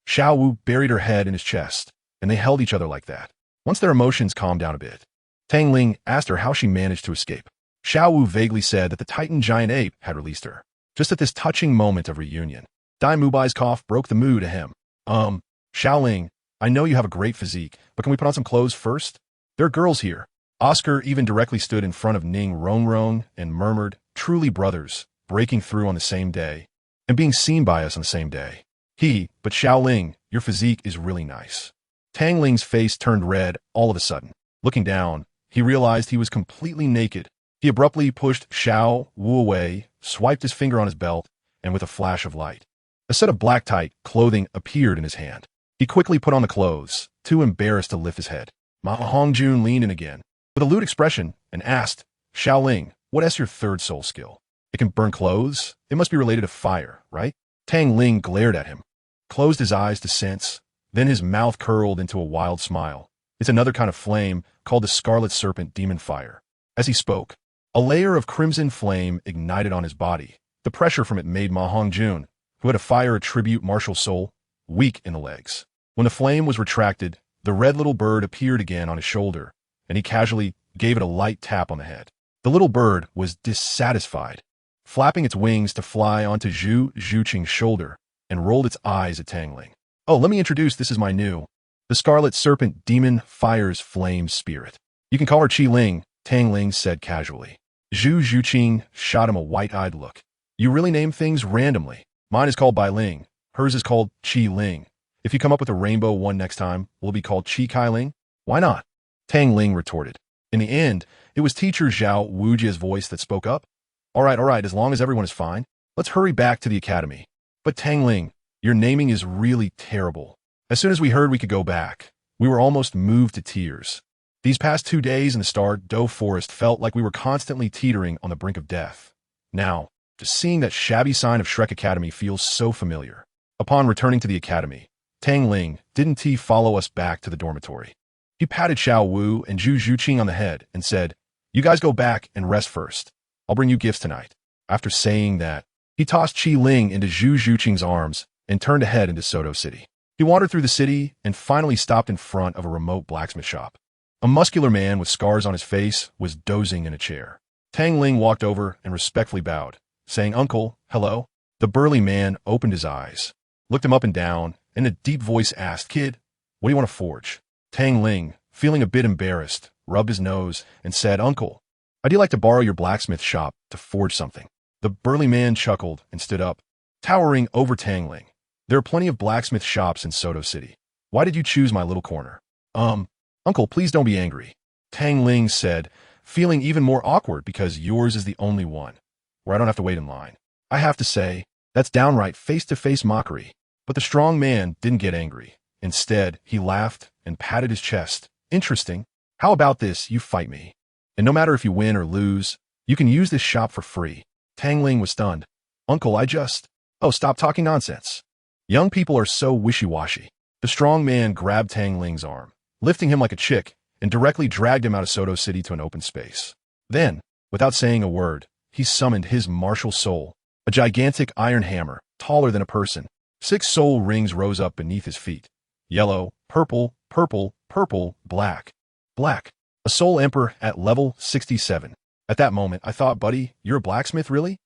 Xiao Wu buried her head in his chest, and they held each other like that. Once their emotions calmed down a bit, Tang Ling asked her how she managed to escape. Xiao Wu vaguely said that the Titan giant ape had released her. Just at this touching moment of reunion, Dai Mubai's cough broke the mood ahem. Xiaoling, I know you have a great physique, but can we put on some clothes first? There are girls here. Oscar even directly stood in front of Ning Rongrong and murmured, Truly brothers, breaking through on the same day, and being seen by us on the same day. But Xiaoling, your physique is really nice. Tang Ling's face turned red all of a sudden. Looking down, he realized he was completely naked. He abruptly pushed Xiao Wu away, swiped his finger on his belt, and with a flash of light, a set of black tight clothing appeared in his hand. He quickly put on the clothes, too embarrassed to lift his head. Ma Hongjun leaned in again, with a lewd expression, and asked, Xiaoling, what is your third soul skill? It can burn clothes? It must be related to fire, right? Tang Ling glared at him, closed his eyes to sense, then his mouth curled into a wild smile. It's another kind of flame called the Scarlet Serpent Demon Fire. As he spoke, a layer of crimson flame ignited on his body. The pressure from it made Ma Hongjun, who had a fire attribute martial soul, weak in the legs. When the flame was retracted, the red little bird appeared again on his shoulder, and he casually gave it a light tap on the head. The little bird was dissatisfied, flapping its wings to fly onto Zhu Zhuqing's shoulder, and rolled its eyes at Tang Ling. Oh, let me introduce, this is my new, the Scarlet Serpent Demon Fire's Flame Spirit. You can call her Qi Ling, Tang Ling said casually. Zhu Zhuqing shot him a white-eyed look. You really name things randomly. Mine is called Bai Ling. Hers is called Qi Ling. If you come up with a rainbow one next time, will it be called Qi Kai Ling? Why not? Tang Ling retorted. In the end, it was teacher Zhao Wujia's voice that spoke up. All right, as long as everyone is fine, let's hurry back to the academy. But Tang Ling, your naming is really terrible. As soon as we heard we could go back, we were almost moved to tears. These past 2 days in the Star-Do Forest felt like we were constantly teetering on the brink of death. Now, just seeing that shabby sign of Shrek Academy feels so familiar. Upon returning to the academy, Tang Ling didn't follow us back to the dormitory. He patted Xiao Wu and Zhu Zhuqing on the head and said, You guys go back and rest first. I'll bring you gifts tonight. After saying that, he tossed Qi Ling into Zhu Zhuqing's arms and turned ahead into Soto City. He wandered through the city and finally stopped in front of a remote blacksmith shop. A muscular man with scars on his face was dozing in a chair. Tang Ling walked over and respectfully bowed, saying, Uncle, hello. The burly man opened his eyes, looked him up and down, and in a deep voice asked, Kid, what do you want to forge? Tang Ling, feeling a bit embarrassed, rubbed his nose and said, Uncle, I'd like to borrow your blacksmith shop to forge something. The burly man chuckled and stood up, towering over Tang Ling. There are plenty of blacksmith shops in Soto City. Why did you choose my little corner? Uncle, please don't be angry. Tang Ling said, feeling even more awkward because yours is the only one where I don't have to wait in line. I have to say, that's downright face-to-face mockery. But the strong man didn't get angry. Instead, he laughed and patted his chest. Interesting. How about this? You fight me. And no matter if you win or lose, you can use this shop for free. Tang Ling was stunned. Uncle, Oh, stop talking nonsense. Young people are so wishy-washy. The strong man grabbed Tang Ling's arm, lifting him like a chick, and directly dragged him out of Soto City to an open space. Then, without saying a word, he summoned his martial soul, a gigantic iron hammer, taller than a person. 6 soul rings rose up beneath his feet. Yellow, purple, purple, purple, black. Black. A soul emperor at level 67. At that moment, I thought, buddy, you're a blacksmith, really?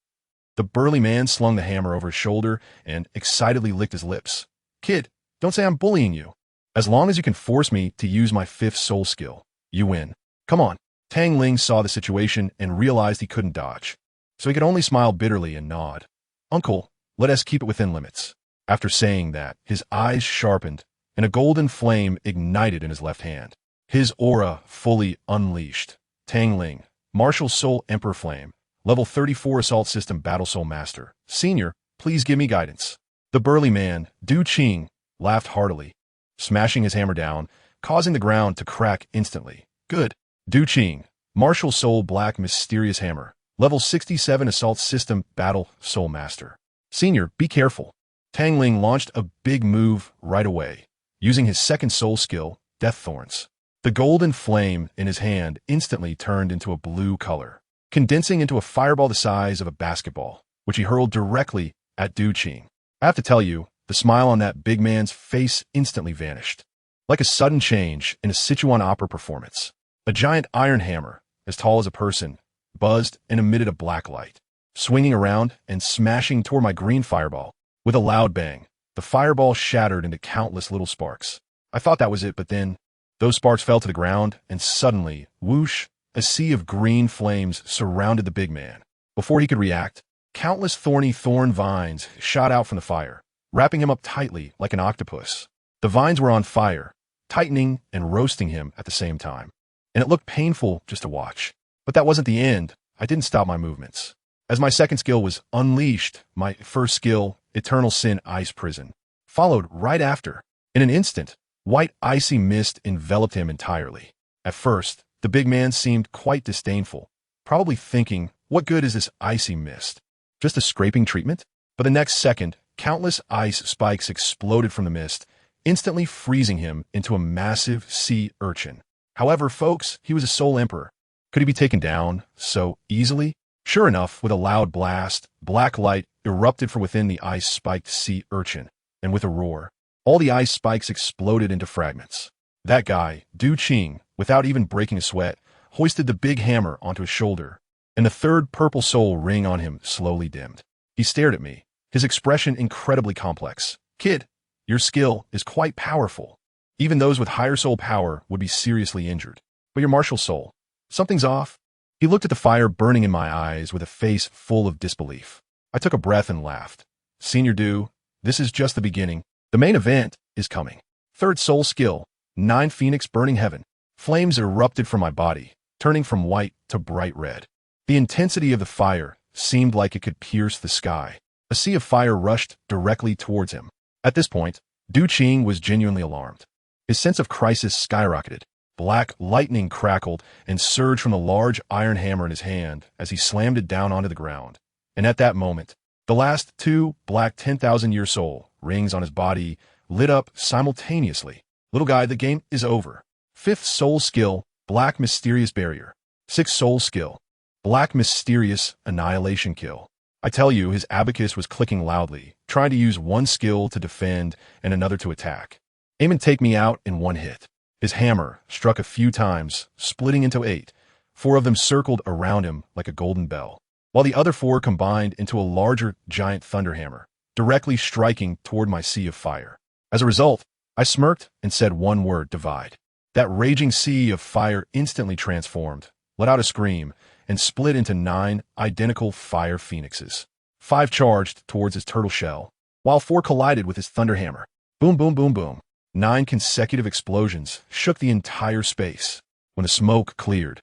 The burly man slung the hammer over his shoulder and excitedly licked his lips. Kid, don't say I'm bullying you. As long as you can force me to use my 5th soul skill, you win. Come on. Tang Ling saw the situation and realized he couldn't dodge, so he could only smile bitterly and nod. Uncle, let us keep it within limits. After saying that, his eyes sharpened and a golden flame ignited in his left hand. His aura fully unleashed. Tang Ling, Martial Soul Emperor Flame, Level 34 Assault System Battle Soul Master. Senior, please give me guidance. The burly man, Du Qing, laughed heartily, smashing his hammer down, causing the ground to crack instantly. Good. Du Qing, Martial Soul Black Mysterious Hammer, Level 67 Assault System Battle Soul Master. Senior, be careful. Tang Ling launched a big move right away, using his 2nd soul skill, Death Thorns. The golden flame in his hand instantly turned into a blue color, condensing into a fireball the size of a basketball, which he hurled directly at Du Qing. I have to tell you, the smile on that big man's face instantly vanished, like a sudden change in a Sichuan opera performance. A giant iron hammer, as tall as a person, buzzed and emitted a black light, swinging around and smashing toward my green fireball. With a loud bang, the fireball shattered into countless little sparks. I thought that was it, but then those sparks fell to the ground, and suddenly, whoosh, a sea of green flames surrounded the big man. Before he could react, countless thorny thorn vines shot out from the fire, wrapping him up tightly like an octopus. The vines were on fire, tightening and roasting him at the same time, and it looked painful just to watch. But that wasn't the end. I didn't stop my movements. As my 2nd skill was unleashed, my 1st skill, Eternal Sin Ice Prison, followed right after. In an instant, white icy mist enveloped him entirely. At first, the big man seemed quite disdainful, probably thinking, what good is this icy mist? Just a scraping treatment? But the next second, countless ice spikes exploded from the mist, instantly freezing him into a massive sea urchin. However, folks, he was a soul emperor. Could he be taken down so easily? Sure enough, with a loud blast, black light erupted from within the ice-spiked sea urchin, and with a roar, all the ice spikes exploded into fragments. That guy, Du Qing, without even breaking a sweat, hoisted the big hammer onto his shoulder, and the 3rd purple soul ring on him slowly dimmed. He stared at me, his expression incredibly complex. Kid, your skill is quite powerful. Even those with higher soul power would be seriously injured. But your martial soul, something's off. He looked at the fire burning in my eyes with a face full of disbelief. I took a breath and laughed. Senior Du, this is just the beginning. The main event is coming. 3rd soul skill, 9 Phoenix Burning Heaven. Flames erupted from my body, turning from white to bright red. The intensity of the fire seemed like it could pierce the sky. A sea of fire rushed directly towards him. At this point, Du Qing was genuinely alarmed. His sense of crisis skyrocketed. Black lightning crackled and surged from the large iron hammer in his hand as he slammed it down onto the ground. And at that moment, the last 2 black 10,000-year soul rings on his body lit up simultaneously. Little guy, the game is over. 5th soul skill, Black Mysterious Barrier. 6th soul skill, Black Mysterious Annihilation Kill. I tell you, his abacus was clicking loudly, trying to use one skill to defend and another to attack. Aim and take me out in one hit. His hammer struck a few times, splitting into 8. 4 of them circled around him like a golden bell, while the other 4 combined into a larger giant thunder hammer, directly striking toward my sea of fire. As a result, I smirked and said one word, divide. That raging sea of fire instantly transformed, let out a scream, and split into 9 identical fire phoenixes. 5 charged towards his turtle shell, while 4 collided with his thunder hammer. Boom, boom, boom, boom. 9 consecutive explosions shook the entire space. When the smoke cleared,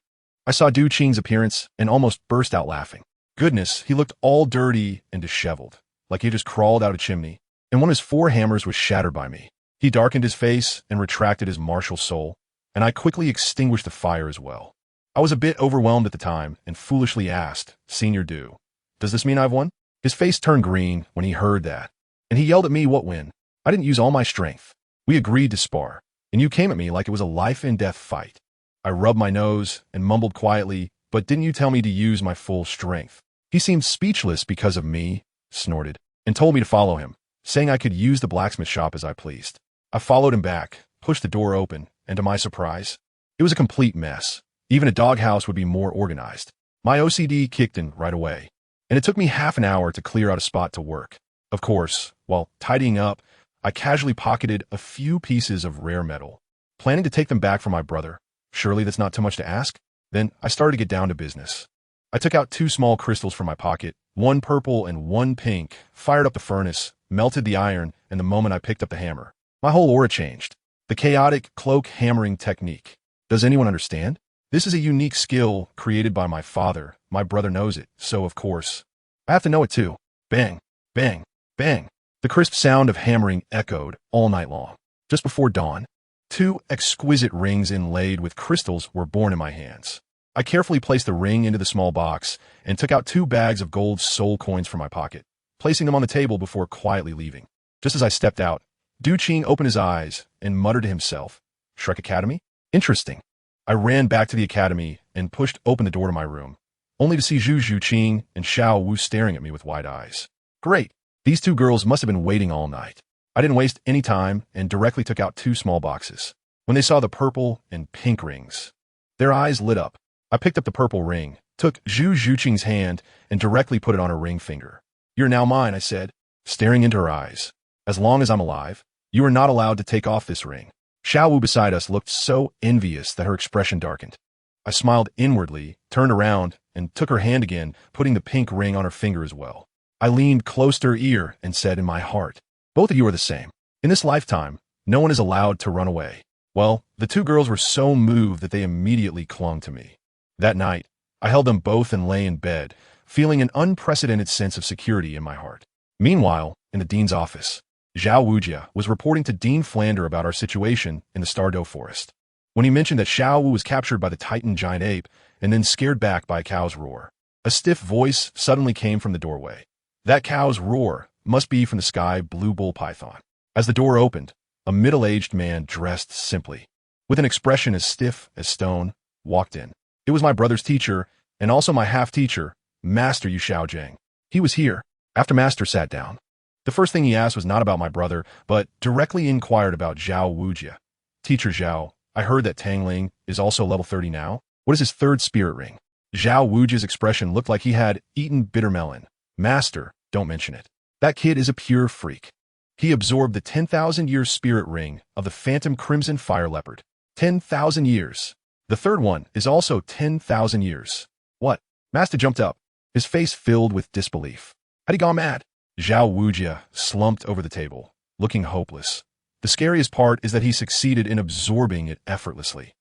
I saw Du Qing's appearance and almost burst out laughing. Goodness, he looked all dirty and disheveled, like he just crawled out a chimney, and one of his 4 hammers was shattered by me. He darkened his face and retracted his martial soul, and I quickly extinguished the fire as well. I was a bit overwhelmed at the time and foolishly asked, "Senior Du, does this mean I've won?" His face turned green when he heard that, and he yelled at me, "What win? I didn't use all my strength. We agreed to spar, and you came at me like it was a life-and-death fight." I rubbed my nose and mumbled quietly, "But didn't you tell me to use my full strength?" He seemed speechless because of me, snorted, and told me to follow him, saying I could use the blacksmith shop as I pleased. I followed him back, pushed the door open, and to my surprise, it was a complete mess. Even a doghouse would be more organized. My OCD kicked in right away, and it took me half an hour to clear out a spot to work. Of course, while tidying up, I casually pocketed a few pieces of rare metal, planning to take them back for my brother. Surely that's not too much to ask? Then I started to get down to business. I took out 2 small crystals from my pocket, 1 purple and 1 pink, fired up the furnace, melted the iron, and the moment I picked up the hammer, my whole aura changed. The chaotic cloak hammering technique. Does anyone understand? This is a unique skill created by my father. My brother knows it, so of course, I have to know it too. Bang, bang, bang. The crisp sound of hammering echoed all night long. Just before dawn, 2 exquisite rings inlaid with crystals were born in my hands. I carefully placed the ring into the small box and took out 2 bags of gold soul coins from my pocket, placing them on the table before quietly leaving. Just as I stepped out, Du Qing opened his eyes and muttered to himself, "Shrek Academy? Interesting." I ran back to the academy and pushed open the door to my room, only to see Zhu Qing and Xiao Wu staring at me with wide eyes. Great. These 2 girls must have been waiting all night. I didn't waste any time and directly took out 2 small boxes. When they saw the purple and pink rings, their eyes lit up. I picked up the purple ring, took Zhu Qing's hand, and directly put it on her ring finger. "You're now mine," I said, staring into her eyes. "As long as I'm alive, you are not allowed to take off this ring." Xiao Wu beside us looked so envious that her expression darkened. I smiled inwardly, turned around, and took her hand again, putting the pink ring on her finger as well. I leaned close to her ear and said in my heart, "Both of you are the same. In this lifetime, no one is allowed to run away." Well, the 2 girls were so moved that they immediately clung to me. That night, I held them both and lay in bed, feeling an unprecedented sense of security in my heart. Meanwhile, in the dean's office, Zhao Wujia was reporting to Dean Flander about our situation in the Stardow Forest. When he mentioned that Xiao Wu was captured by the Titan giant ape and then scared back by a cow's roar, a stiff voice suddenly came from the doorway. That cow's roar must be from the sky blue bull python. As the door opened, a middle-aged man dressed simply, with an expression as stiff as stone, walked in. It was my brother's teacher, and also my half-teacher, Master Yu Xiaojing. He was here. After Master sat down, the first thing he asked was not about my brother, but directly inquired about Zhao Wujia. "Teacher Zhao, I heard that Tang Ling is also level 30 now. What is his 3rd spirit ring?" Zhao Wujia's expression looked like he had eaten bitter melon. "Master, don't mention it. That kid is a pure freak. He absorbed the 10,000-year spirit ring of the phantom crimson fire leopard. 10,000 years. The 3rd one is also 10,000 years. What?" Master jumped up, his face filled with disbelief. Had he gone mad? Zhao Wujia slumped over the table, looking hopeless. The scariest part is that he succeeded in absorbing it effortlessly.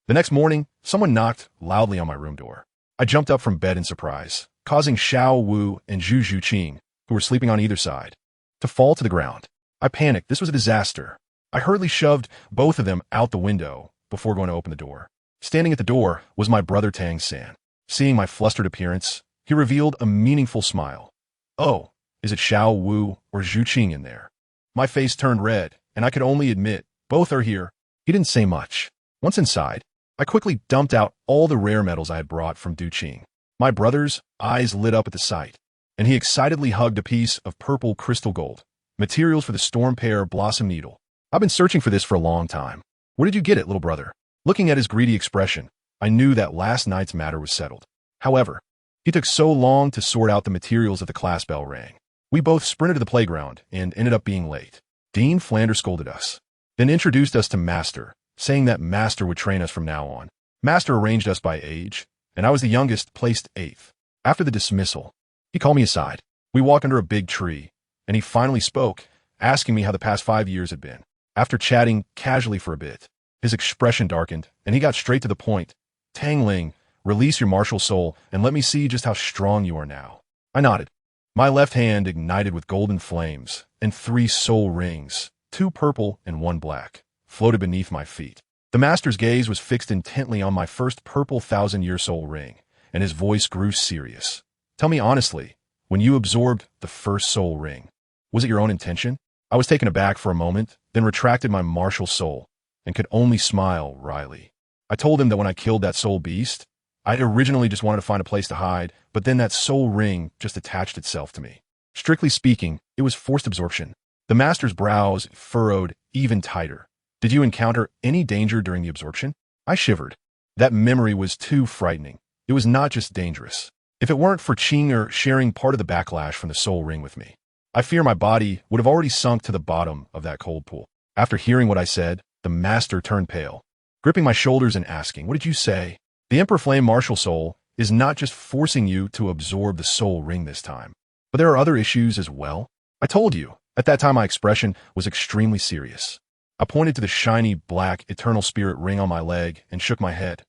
The next morning, someone knocked loudly on my room door. I jumped up from bed in surprise, causing Xiao Wu and Zhu Qing, who were sleeping on either side, to fall to the ground. I panicked. This was a disaster. I hurriedly shoved both of them out the window before going to open the door. Standing at the door was my brother Tang San. Seeing my flustered appearance, he revealed a meaningful smile. "Oh, is it Xiao Wu or Zhu Qing in there?" My face turned red, and I could only admit, both are here. He didn't say much. Once inside, I quickly dumped out all the rare metals I had brought from Du Qing. My brother's eyes lit up at the sight, and he excitedly hugged a piece of purple crystal gold, materials for the storm pear blossom needle. "I've been searching for this for a long time. Where did you get it, little brother?" Looking at his greedy expression, I knew that last night's matter was settled. However, he took so long to sort out the materials that the class bell rang. We both sprinted to the playground and ended up being late. Dean Flander scolded us, then introduced us to Master, saying that Master would train us from now on. Master arranged us by age, and I was the youngest, placed 8th. After the dismissal, he called me aside. We walked under a big tree, and he finally spoke, asking me how the past 5 years had been. After chatting casually for a bit, his expression darkened, and he got straight to the point. Tang Ling, release your martial soul and let me see just how strong you are now. I nodded. My left hand ignited with golden flames, and 3 soul rings, 2 purple and 1 black, floated beneath my feet. The master's gaze was fixed intently on my first purple 1,000-year soul ring, and his voice grew serious. Tell me honestly, when you absorbed the first soul ring, was it your own intention? I was taken aback for a moment, then retracted my martial soul, and could only smile wryly. I told him that when I killed that soul beast, I originally just wanted to find a place to hide, but then that soul ring just attached itself to me. Strictly speaking, it was forced absorption. The master's brows furrowed even tighter. Did you encounter any danger during the absorption? I shivered. That memory was too frightening. It was not just dangerous. If it weren't for Qian sharing part of the backlash from the soul ring with me, I fear my body would have already sunk to the bottom of that cold pool. After hearing what I said, the master turned pale, gripping my shoulders and asking, "What did you say?" The Emperor Flame Martial Soul is not just forcing you to absorb the soul ring this time, but there are other issues as well. I told you. At that time, my expression was extremely serious. I pointed to the shiny, black, eternal spirit ring on my leg and shook my head.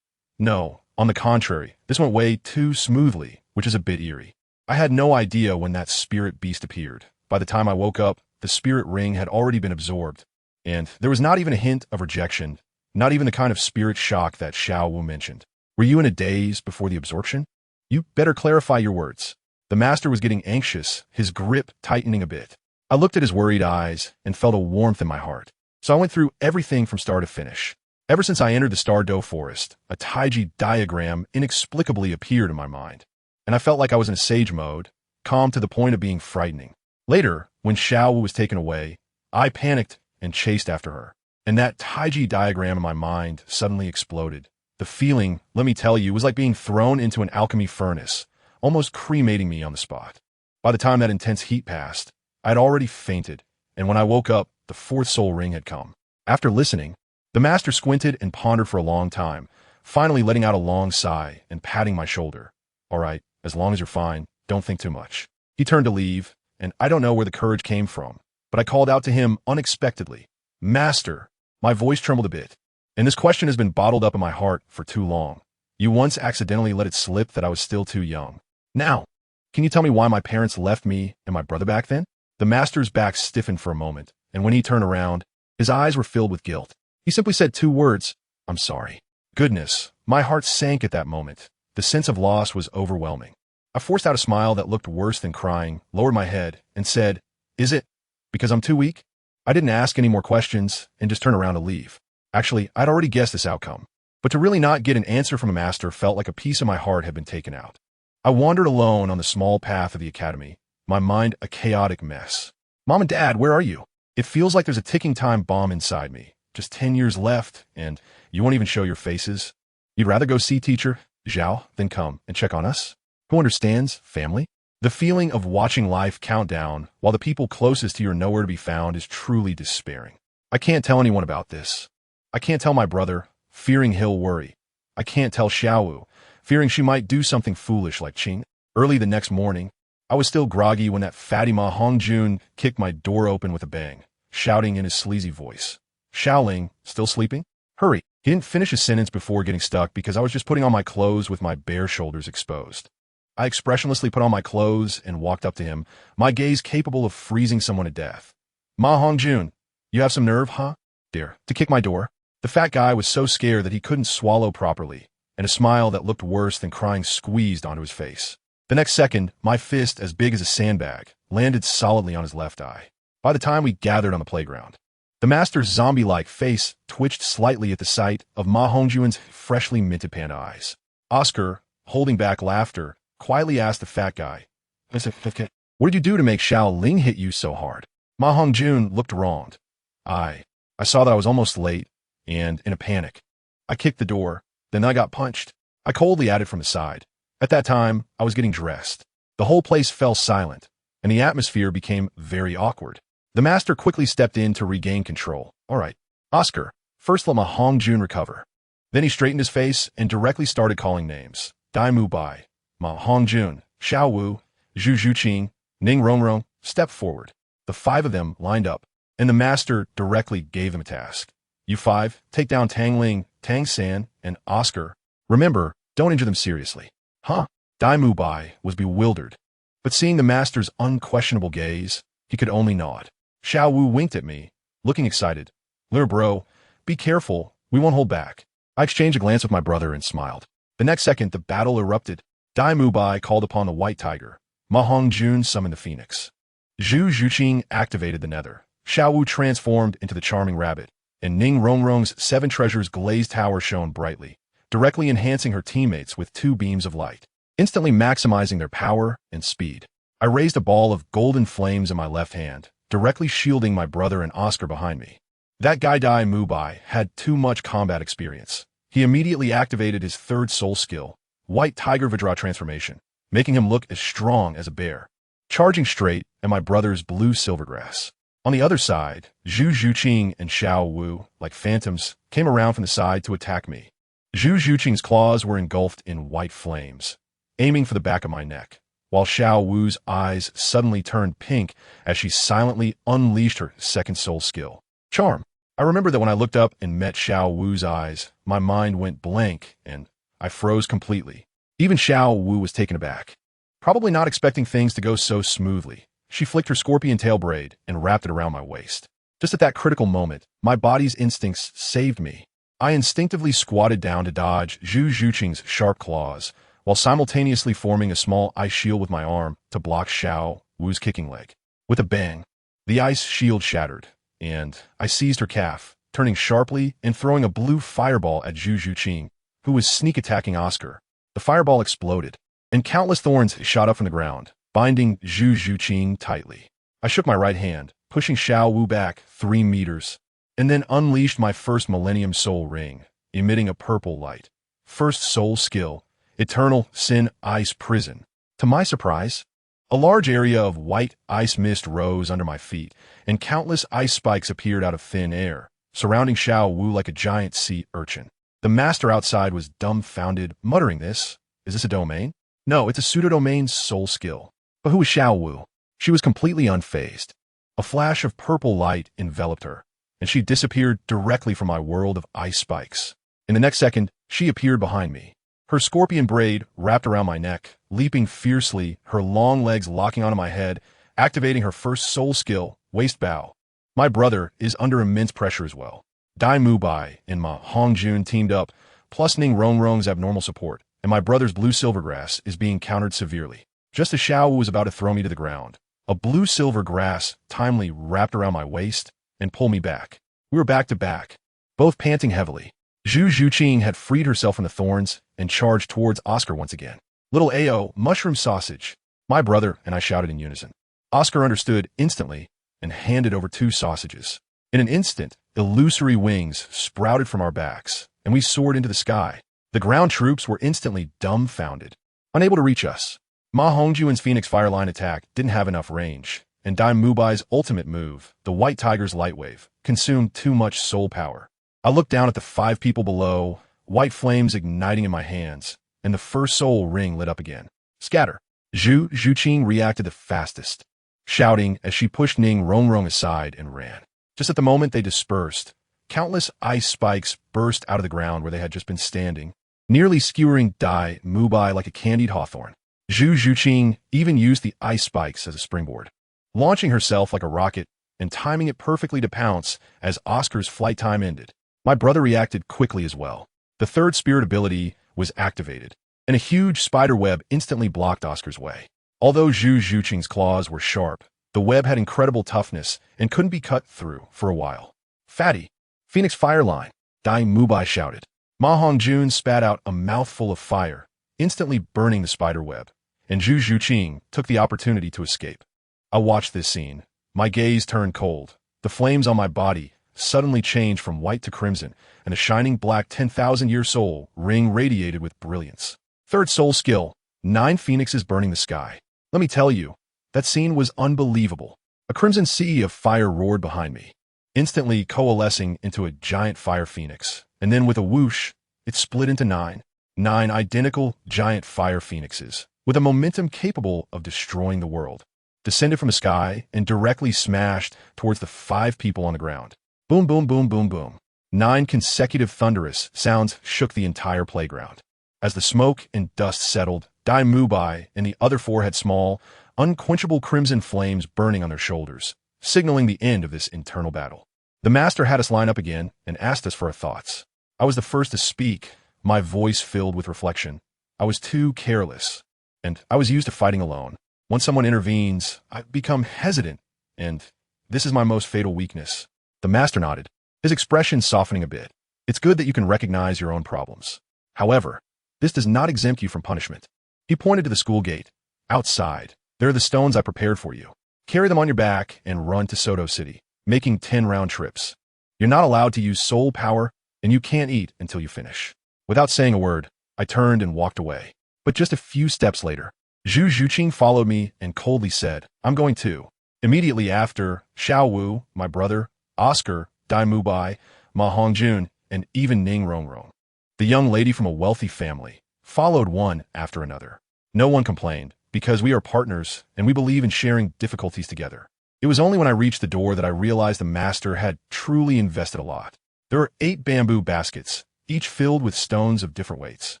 No, on the contrary, this went way too smoothly, which is a bit eerie. I had no idea when that spirit beast appeared. By the time I woke up, the spirit ring had already been absorbed, and there was not even a hint of rejection, not even the kind of spirit shock that Xiao Wu mentioned. Were you in a daze before the absorption? You better clarify your words. The master was getting anxious, his grip tightening a bit. I looked at his worried eyes and felt a warmth in my heart. So I went through everything from start to finish. Ever since I entered the Star Dough Forest, a Taiji diagram inexplicably appeared in my mind, and I felt like I was in sage mode, calm to the point of being frightening. Later, when Xiao Wu was taken away, I panicked and chased after her, and that Taiji diagram in my mind suddenly exploded. The feeling, let me tell you, was like being thrown into an alchemy furnace, almost cremating me on the spot. By the time that intense heat passed, I'd already fainted, and when I woke up, the 4th soul ring had come. After listening, the master squinted and pondered for a long time, finally letting out a long sigh and patting my shoulder. All right, as long as you're fine, don't think too much. He turned to leave, and I don't know where the courage came from, but I called out to him unexpectedly, "Master." My voice trembled a bit, and this question has been bottled up in my heart for too long. You once accidentally let it slip that I was still too young. Now, can you tell me why my parents left me and my brother back then? The master's back stiffened for a moment, and when he turned around, his eyes were filled with guilt. He simply said 2 words, "I'm sorry." Goodness, my heart sank at that moment. The sense of loss was overwhelming. I forced out a smile that looked worse than crying, lowered my head, and said, "Is it because I'm too weak?" I didn't ask any more questions and just turned around to leave. Actually, I'd already guessed this outcome, but to really not get an answer from a master felt like a piece of my heart had been taken out. I wandered alone on the small path of the academy, my mind a chaotic mess. "Mom and Dad, where are you?" It feels like there's a ticking time bomb inside me. Just 10 years left, and you won't even show your faces. You'd rather go see teacher Zhao than come and check on us? Who understands family? The feeling of watching life count down while the people closest to you are nowhere to be found is truly despairing. I can't tell anyone about this. I can't tell my brother, fearing he'll worry. I can't tell Xiao Wu, fearing she might do something foolish like Qing. Early the next morning, I was still groggy when that fatty Ma Hongjun kicked my door open with a bang, shouting in his sleazy voice, "Xiaoling, still sleeping? Hurry." He didn't finish his sentence before getting stuck because I was just putting on my clothes with my bare shoulders exposed. I expressionlessly put on my clothes and walked up to him, my gaze capable of freezing someone to death. "Ma Hongjun, you have some nerve, huh? Dare to kick my door?" The fat guy was so scared that he couldn't swallow properly, and a smile that looked worse than crying squeezed onto his face. The next second, my fist, as big as a sandbag, landed solidly on his left eye. By the time we gathered on the playground, the master's zombie-like face twitched slightly at the sight of Ma Hongjun's freshly minted panda eyes. Oscar, holding back laughter, quietly asked the fat guy, "What did you do to make Xiao Ling hit you so hard?" Ma Hongjun looked wronged. I saw that I was almost late, and in a panic, I kicked the door, then I got punched. I coldly added from the side. At that time, I was getting dressed. The whole place fell silent, and the atmosphere became very awkward. The master quickly stepped in to regain control. "All right, Oscar, first let Ma Hongjun recover." Then he straightened his face and directly started calling names. Dai Mu Bai, Ma Hongjun, Xiao Wu, Zhu Zhuqing, Ning Rongrong stepped forward. The 5 of them lined up, and the master directly gave them a task. You five, take down Tang Ling, Tang San, and Oscar. Remember, don't injure them seriously. Huh? Dai Mubai was bewildered. But seeing the master's unquestionable gaze, he could only nod. Xiao Wu winked at me, looking excited. Lure bro, be careful, we won't hold back. I exchanged a glance with my brother and smiled. The next second, the battle erupted. Dai Mubai called upon the White Tiger. Ma Hongjun summoned the Phoenix. Zhu Zhuqing activated the Nether. Xiao Wu transformed into the Charming Rabbit, and Ning Rongrong's 7 treasures glazed tower shone brightly, directly enhancing her teammates with 2 beams of light, instantly maximizing their power and speed. I raised a ball of golden flames in my left hand, directly shielding my brother and Oscar behind me. That guy Dai Mubai had too much combat experience. He immediately activated his 3rd soul skill, White Tiger Vidra Transformation, making him look as strong as a bear, charging straight at my brother's blue silvergrass. On the other side, Zhu Zhuqing and Xiao Wu, like phantoms, came around from the side to attack me. Zhu Zhuqing's claws were engulfed in white flames, aiming for the back of my neck, while Xiao Wu's eyes suddenly turned pink as she silently unleashed her 2nd soul skill, Charm. I remember that when I looked up and met Xiao Wu's eyes, my mind went blank and I froze completely. Even Xiao Wu was taken aback, probably not expecting things to go so smoothly. She flicked her scorpion tail braid and wrapped it around my waist. Just at that critical moment, my body's instincts saved me. I instinctively squatted down to dodge Zhu Zhuqing's sharp claws, while simultaneously forming a small ice shield with my arm to block Xiao Wu's kicking leg. With a bang, the ice shield shattered, and I seized her calf, turning sharply and throwing a blue fireball at Zhu Zhuqing, who was sneak attacking Oscar. The fireball exploded, and countless thorns shot up from the ground, binding Zhu Zhuqing tightly. I shook my right hand, pushing Xiao Wu back 3 meters, and then unleashed my 1st Millennium Soul Ring, emitting a purple light. 1st soul skill, Eternal Sin Ice Prison. To my surprise, a large area of white ice mist rose under my feet, and countless ice spikes appeared out of thin air, surrounding Xiao Wu like a giant sea urchin. The master outside was dumbfounded, muttering this. Is this a domain? No, it's a pseudo-domain soul skill. But who was Xiao Wu? She was completely unfazed. A flash of purple light enveloped her, and she disappeared directly from my world of ice spikes. In the next second, she appeared behind me, her scorpion braid wrapped around my neck, leaping fiercely, her long legs locking onto my head, activating her 1st soul skill, Waist Bow. My brother is under immense pressure as well. Dai Mubai and Ma Hongjun teamed up, plus Ning Rongrong's abnormal support, and my brother's blue silvergrass is being countered severely. Just as Xiao Wu was about to throw me to the ground, a blue silver grass timely wrapped around my waist and pulled me back. We were back to back, both panting heavily. Zhu Zhuqing had freed herself from the thorns and charged towards Oscar once again. Little Ao, mushroom sausage. My brother and I shouted in unison. Oscar understood instantly and handed over 2 sausages. In an instant, illusory wings sprouted from our backs, and we soared into the sky. The ground troops were instantly dumbfounded, unable to reach us. Ma Hongjuan's Phoenix Fireline attack didn't have enough range, and Dai Mubai's ultimate move, the White Tiger's Light Wave, consumed too much soul power. I looked down at the 5 people below, white flames igniting in my hands, and the 1st soul ring lit up again. Scatter. Zhu Zhuqing reacted the fastest, shouting as she pushed Ning Rongrong aside and ran. Just at the moment they dispersed, countless ice spikes burst out of the ground where they had just been standing, nearly skewering Dai Mubai like a candied hawthorn. Zhu Zhuqing even used the ice spikes as a springboard, launching herself like a rocket and timing it perfectly to pounce as Oscar's flight time ended. My brother reacted quickly as well. The 3rd spirit ability was activated, and a huge spider web instantly blocked Oscar's way. Although Zhu Zhuqing's claws were sharp, the web had incredible toughness and couldn't be cut through for a while. Fatty. Phoenix Fireline. Dai Mubai shouted. Ma Hongjun spat out a mouthful of fire, instantly burning the spider web, and Zhu Zhuqing took the opportunity to escape. I watched this scene. My gaze turned cold. The flames on my body suddenly changed from white to crimson, and a shining black 10,000-year soul ring radiated with brilliance. 3rd soul skill, 9 phoenixes burning the sky. Let me tell you, that scene was unbelievable. A crimson sea of fire roared behind me, instantly coalescing into a giant fire phoenix, and then with a whoosh, it split into 9 identical giant fire phoenixes, with a momentum capable of destroying the world. descended from the sky, and directly smashed towards the 5 people on the ground. Boom, boom, boom, boom, boom. 9 consecutive thunderous sounds shook the entire playground. As the smoke and dust settled, Dai Mubai and the other 4 had small, unquenchable crimson flames burning on their shoulders, signaling the end of this internal battle. The master had us line up again and asked us for our thoughts. I was the first to speak, my voice filled with reflection. I was too careless, and I was used to fighting alone. When someone intervenes, I become hesitant, and this is my most fatal weakness. The master nodded, his expression softening a bit. It's good that you can recognize your own problems. However, this does not exempt you from punishment. He pointed to the school gate. Outside, there are the stones I prepared for you. Carry them on your back and run to Soto City, making 10 round trips. You're not allowed to use soul power, and you can't eat until you finish. Without saying a word, I turned and walked away. But just a few steps later, Zhu Zhuqing followed me and coldly said, I'm going too. Immediately after, Xiao Wu, my brother, Oscar, Dai Mubai, Ma Hongjun, and even Ning Rongrong, the young lady from a wealthy family, followed one after another. No one complained, because we are partners and we believe in sharing difficulties together. It was only when I reached the door that I realized the master had truly invested a lot. There were 8 bamboo baskets, each filled with stones of different weights,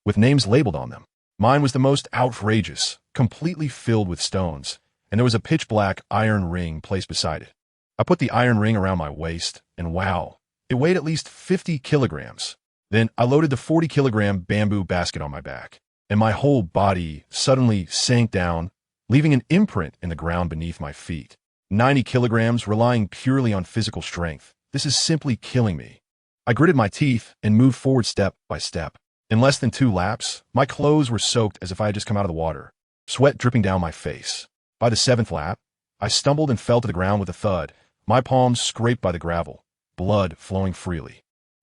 with names labeled on them. Mine was the most outrageous, completely filled with stones, and there was a pitch-black iron ring placed beside it. I put the iron ring around my waist, and wow, it weighed at least 50 kilograms. Then I loaded the 40-kilogram bamboo basket on my back, and my whole body suddenly sank down, leaving an imprint in the ground beneath my feet. 90 kilograms relying purely on physical strength. This is simply killing me. I gritted my teeth and moved forward step by step. In less than 2 laps, my clothes were soaked as if I had just come out of the water, sweat dripping down my face. By the 7th lap, I stumbled and fell to the ground with a thud, my palms scraped by the gravel, blood flowing freely.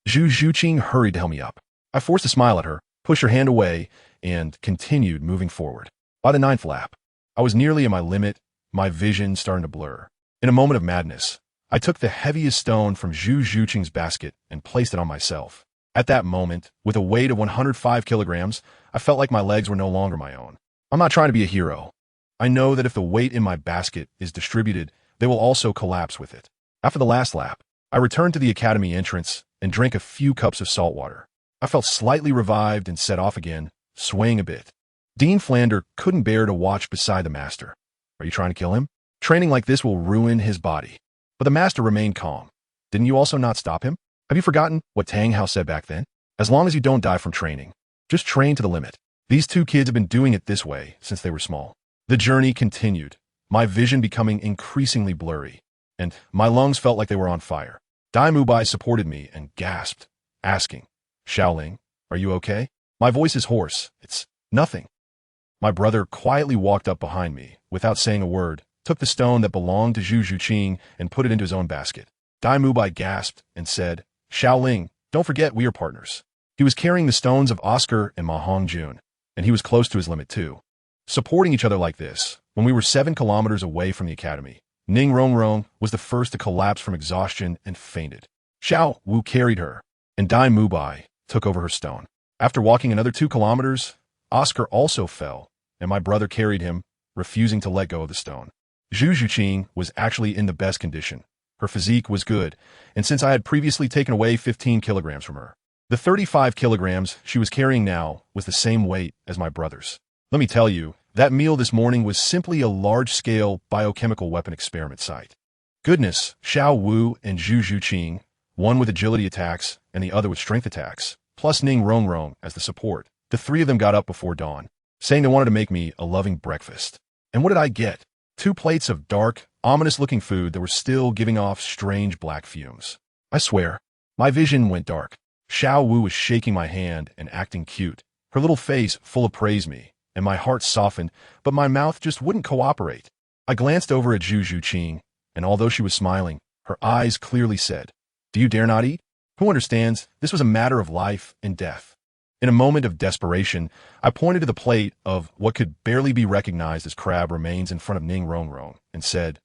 Zhu Zhuqing hurried to help me up. I forced a smile at her, pushed her hand away, and continued moving forward. By the 9th lap, I was nearly at my limit, my vision starting to blur. In a moment of madness, I took the heaviest stone from Zhu Zhuqing's basket and placed it on myself. At that moment, with a weight of 105 kilograms, I felt like my legs were no longer my own. I'm not trying to be a hero. I know that if the weight in my basket is distributed, they will also collapse with it. After the last lap, I returned to the academy entrance and drank a few cups of salt water. I felt slightly revived and set off again, swaying a bit. Dean Flander couldn't bear to watch beside the master. Are you trying to kill him? Training like this will ruin his body. But the master remained calm. Didn't you also not stop him? Have you forgotten what Tang Hao said back then? As long as you don't die from training, just train to the limit. These 2 kids have been doing it this way since they were small. The journey continued, my vision becoming increasingly blurry, and my lungs felt like they were on fire. Dai Mubai supported me and gasped, asking, Xiaoling, are you okay? My voice is hoarse. It's nothing. My brother quietly walked up behind me, without saying a word, took the stone that belonged to Zhu Zhuqing and put it into his own basket. Dai Mubai gasped and said, Xiaoling, don't forget we are partners. He was carrying the stones of Oscar and Ma Hongjun, and he was close to his limit too. Supporting each other like this, when we were 7 kilometers away from the academy, Ning Rongrong was the first to collapse from exhaustion and fainted. Xiao Wu carried her, and Dai Mubai took over her stone. After walking another 2 kilometers, Oscar also fell, and my brother carried him, refusing to let go of the stone. Zhu Zhuqing was actually in the best condition. Her physique was good, and since I had previously taken away 15 kilograms from her, the 35 kilograms she was carrying now was the same weight as my brother's. Let me tell you, that meal this morning was simply a large-scale biochemical weapon experiment site. Goodness, Xiao Wu and Zhu Zhuqing, one with agility attacks and the other with strength attacks, plus Ning Rongrong as the support. The 3 of them got up before dawn, saying they wanted to make me a loving breakfast. And what did I get? 2 plates of dark, ominous-looking food that were still giving off strange black fumes. I swear, my vision went dark. Xiao Wu was shaking my hand and acting cute, her little face full of praise me, and my heart softened, but my mouth just wouldn't cooperate. I glanced over at Zhu Zhuqing, and although she was smiling, her eyes clearly said, Do you dare not eat? Who understands this was a matter of life and death? In a moment of desperation, I pointed to the plate of what could barely be recognized as crab remains in front of Ning Rongrong and said,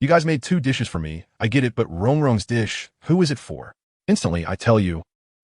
You guys made 2 dishes for me, I get it, but Rongrong's dish, who is it for? Instantly, I tell you,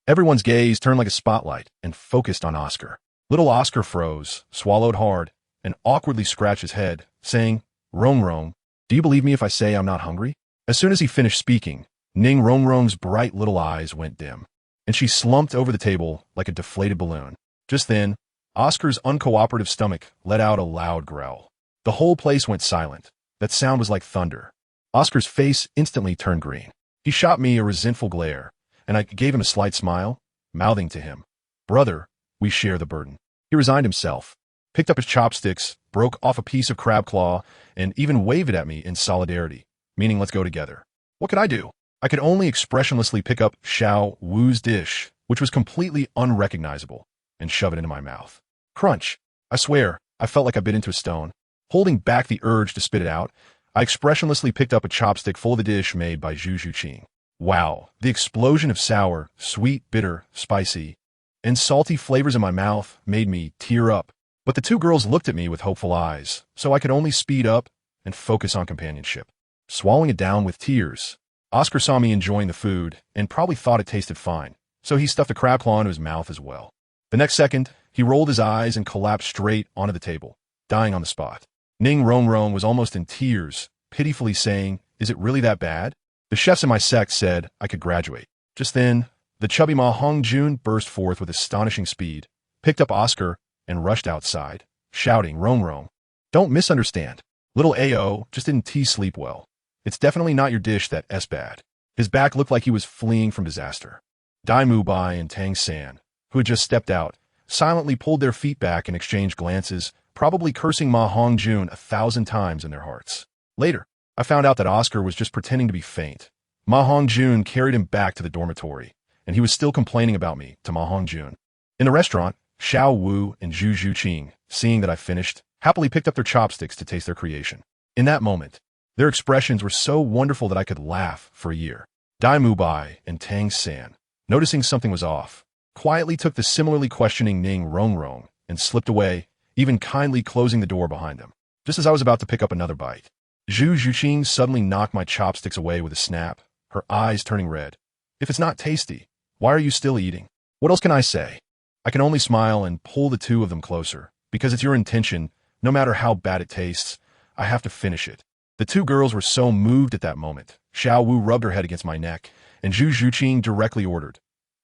everyone's gaze turned like a spotlight and focused on Oscar. Little Oscar froze, swallowed hard, and awkwardly scratched his head, saying, Rongrong, do you believe me if I say I'm not hungry? As soon as he finished speaking, Ning Rongrong's bright little eyes went dim, and she slumped over the table like a deflated balloon. Just then, Oscar's uncooperative stomach let out a loud growl. The whole place went silent. That sound was like thunder. Oscar's face instantly turned green. He shot me a resentful glare, and I gave him a slight smile, mouthing to him, "Brother, we share the burden." He resigned himself, picked up his chopsticks, broke off a piece of crab claw, and even waved it at me in solidarity, meaning let's go together. What could I do? I could only expressionlessly pick up Xiao Wu's dish, which was completely unrecognizable, and shove it into my mouth. Crunch! I swear, I felt like I bit into a stone. Holding back the urge to spit it out, I expressionlessly picked up a chopstick full of the dish made by Xunji. Wow, the explosion of sour, sweet, bitter, spicy, and salty flavors in my mouth made me tear up. But the two girls looked at me with hopeful eyes, so I could only speed up and focus on companionship. Swallowing it down with tears, Oscar saw me enjoying the food and probably thought it tasted fine, so he stuffed a crab claw into his mouth as well. The next second, he rolled his eyes and collapsed straight onto the table, dying on the spot. Ning Rongrong was almost in tears, pitifully saying, "Is it really that bad?" The chefs in my sect said I could graduate. Just then, the chubby Ma Hongjun burst forth with astonishing speed, picked up Oscar, and rushed outside, shouting, "Rongrong, don't misunderstand. Little AO just didn't sleep well. It's definitely not your dish that's bad." His back looked like he was fleeing from disaster. Damu Bai and Tang San, who had just stepped out, silently pulled their feet back and exchanged glances, probably cursing Ma Hongjun 1,000 times in their hearts. Later, I found out that Oscar was just pretending to be faint. Ma Hongjun carried him back to the dormitory, and he was still complaining about me to Ma Hongjun. In the restaurant, Xiao Wu and Zhu Zhuqing, seeing that I finished, happily picked up their chopsticks to taste their creation. In that moment, their expressions were so wonderful that I could laugh for a year. Damu Bai and Tang San, noticing something was off, quietly took the similarly questioning Ning Rongrong and slipped away, even kindly closing the door behind them. Just as I was about to pick up another bite, Zhu Zhuqing suddenly knocked my chopsticks away with a snap, her eyes turning red. "If it's not tasty, why are you still eating?" What else can I say? I can only smile and pull the two of them closer, because it's your intention, no matter how bad it tastes, I have to finish it. The two girls were so moved at that moment. Xiao Wu rubbed her head against my neck, and Zhu Zhuqing directly ordered,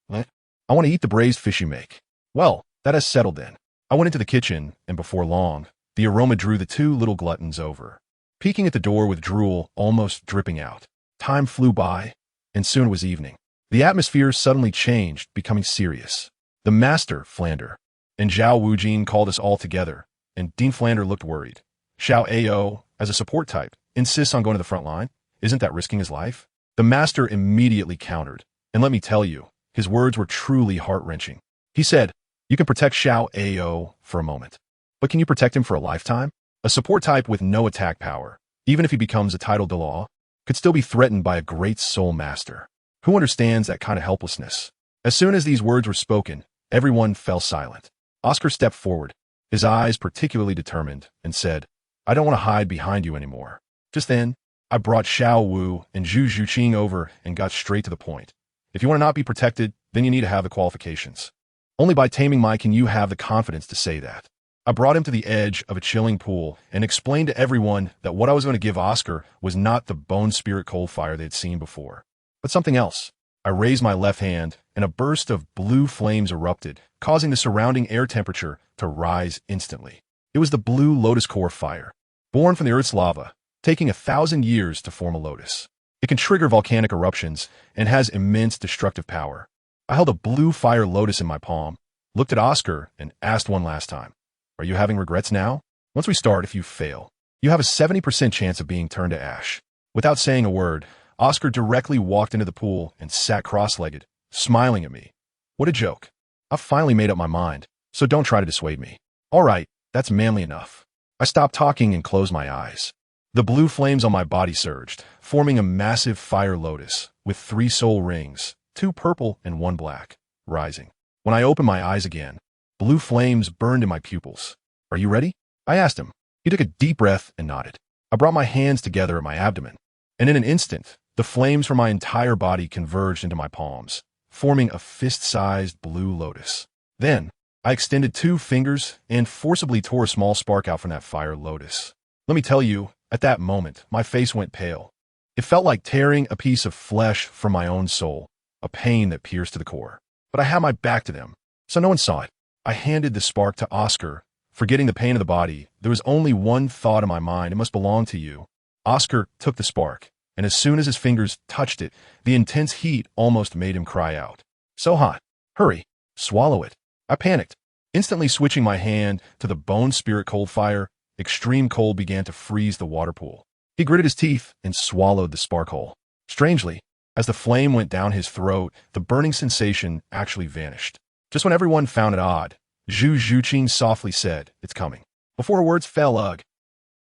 "I want to eat the braised fish you make." Well, that has settled then. I went into the kitchen, and before long, the aroma drew the two little gluttons over. Peeking at the door with drool almost dripping out. Time flew by, and soon it was evening. The atmosphere suddenly changed, becoming serious. The master, Flander, and Zhao Wujin called us all together, and Dean Flander looked worried. Xiao Ao, as a support type, insists on going to the front line. Isn't that risking his life? The master immediately countered, and let me tell you, his words were truly heart-wrenching. He said, "You can protect Xiao Ao for a moment, but can you protect him for a lifetime?" A support type with no attack power, even if he becomes a title Dalu, could still be threatened by a great soul master. Who understands that kind of helplessness? As soon as these words were spoken, everyone fell silent. Oscar stepped forward, his eyes particularly determined, and said, "I don't want to hide behind you anymore." Just then, I brought Xiao Wu and Zhu Zhuqing over and got straight to the point. If you want to not be protected, then you need to have the qualifications. Only by taming my can you have the confidence to say that. I brought him to the edge of a chilling pool and explained to everyone that what I was going to give Oscar was not the bone spirit cold fire they had seen before, but something else. I raised my left hand, and a burst of blue flames erupted, causing the surrounding air temperature to rise instantly. It was the blue lotus core fire, born from the Earth's lava, taking 1,000 years to form a lotus. It can trigger volcanic eruptions and has immense destructive power. I held a blue fire lotus in my palm, looked at Oscar, and asked one last time, "Are you having regrets now? Once we start, if you fail, you have a 70% chance of being turned to ash." Without saying a word, Oscar directly walked into the pool and sat cross-legged, smiling at me. What a joke. I've finally made up my mind, so don't try to dissuade me. All right, that's manly enough. I stopped talking and closed my eyes. The blue flames on my body surged, forming a massive fire lotus with 3 soul rings, 2 purple and 1 black, rising. When I opened my eyes again, blue flames burned in my pupils. "Are you ready?" I asked him. He took a deep breath and nodded. I brought my hands together at my abdomen, and in an instant, the flames from my entire body converged into my palms, forming a fist-sized blue lotus. Then, I extended 2 fingers and forcibly tore a small spark out from that fire lotus. Let me tell you, At that moment, my face went pale. It felt like tearing a piece of flesh from my own soul, a pain that pierced to the core. But I had my back to them, so no one saw it. I handed the spark to Oscar. Forgetting the pain of the body, there was only one thought in my mind: it must belong to you. Oscar took the spark, and as soon as his fingers touched it, the intense heat almost made him cry out. So hot. Hurry. Swallow it. I panicked. Instantly switching my hand to the bone spirit cold fire, extreme cold began to freeze the water pool. He gritted his teeth and swallowed the spark whole. Strangely, as the flame went down his throat, the burning sensation actually vanished. Just when everyone found it odd, Xunji softly said, "It's coming." Before words fell,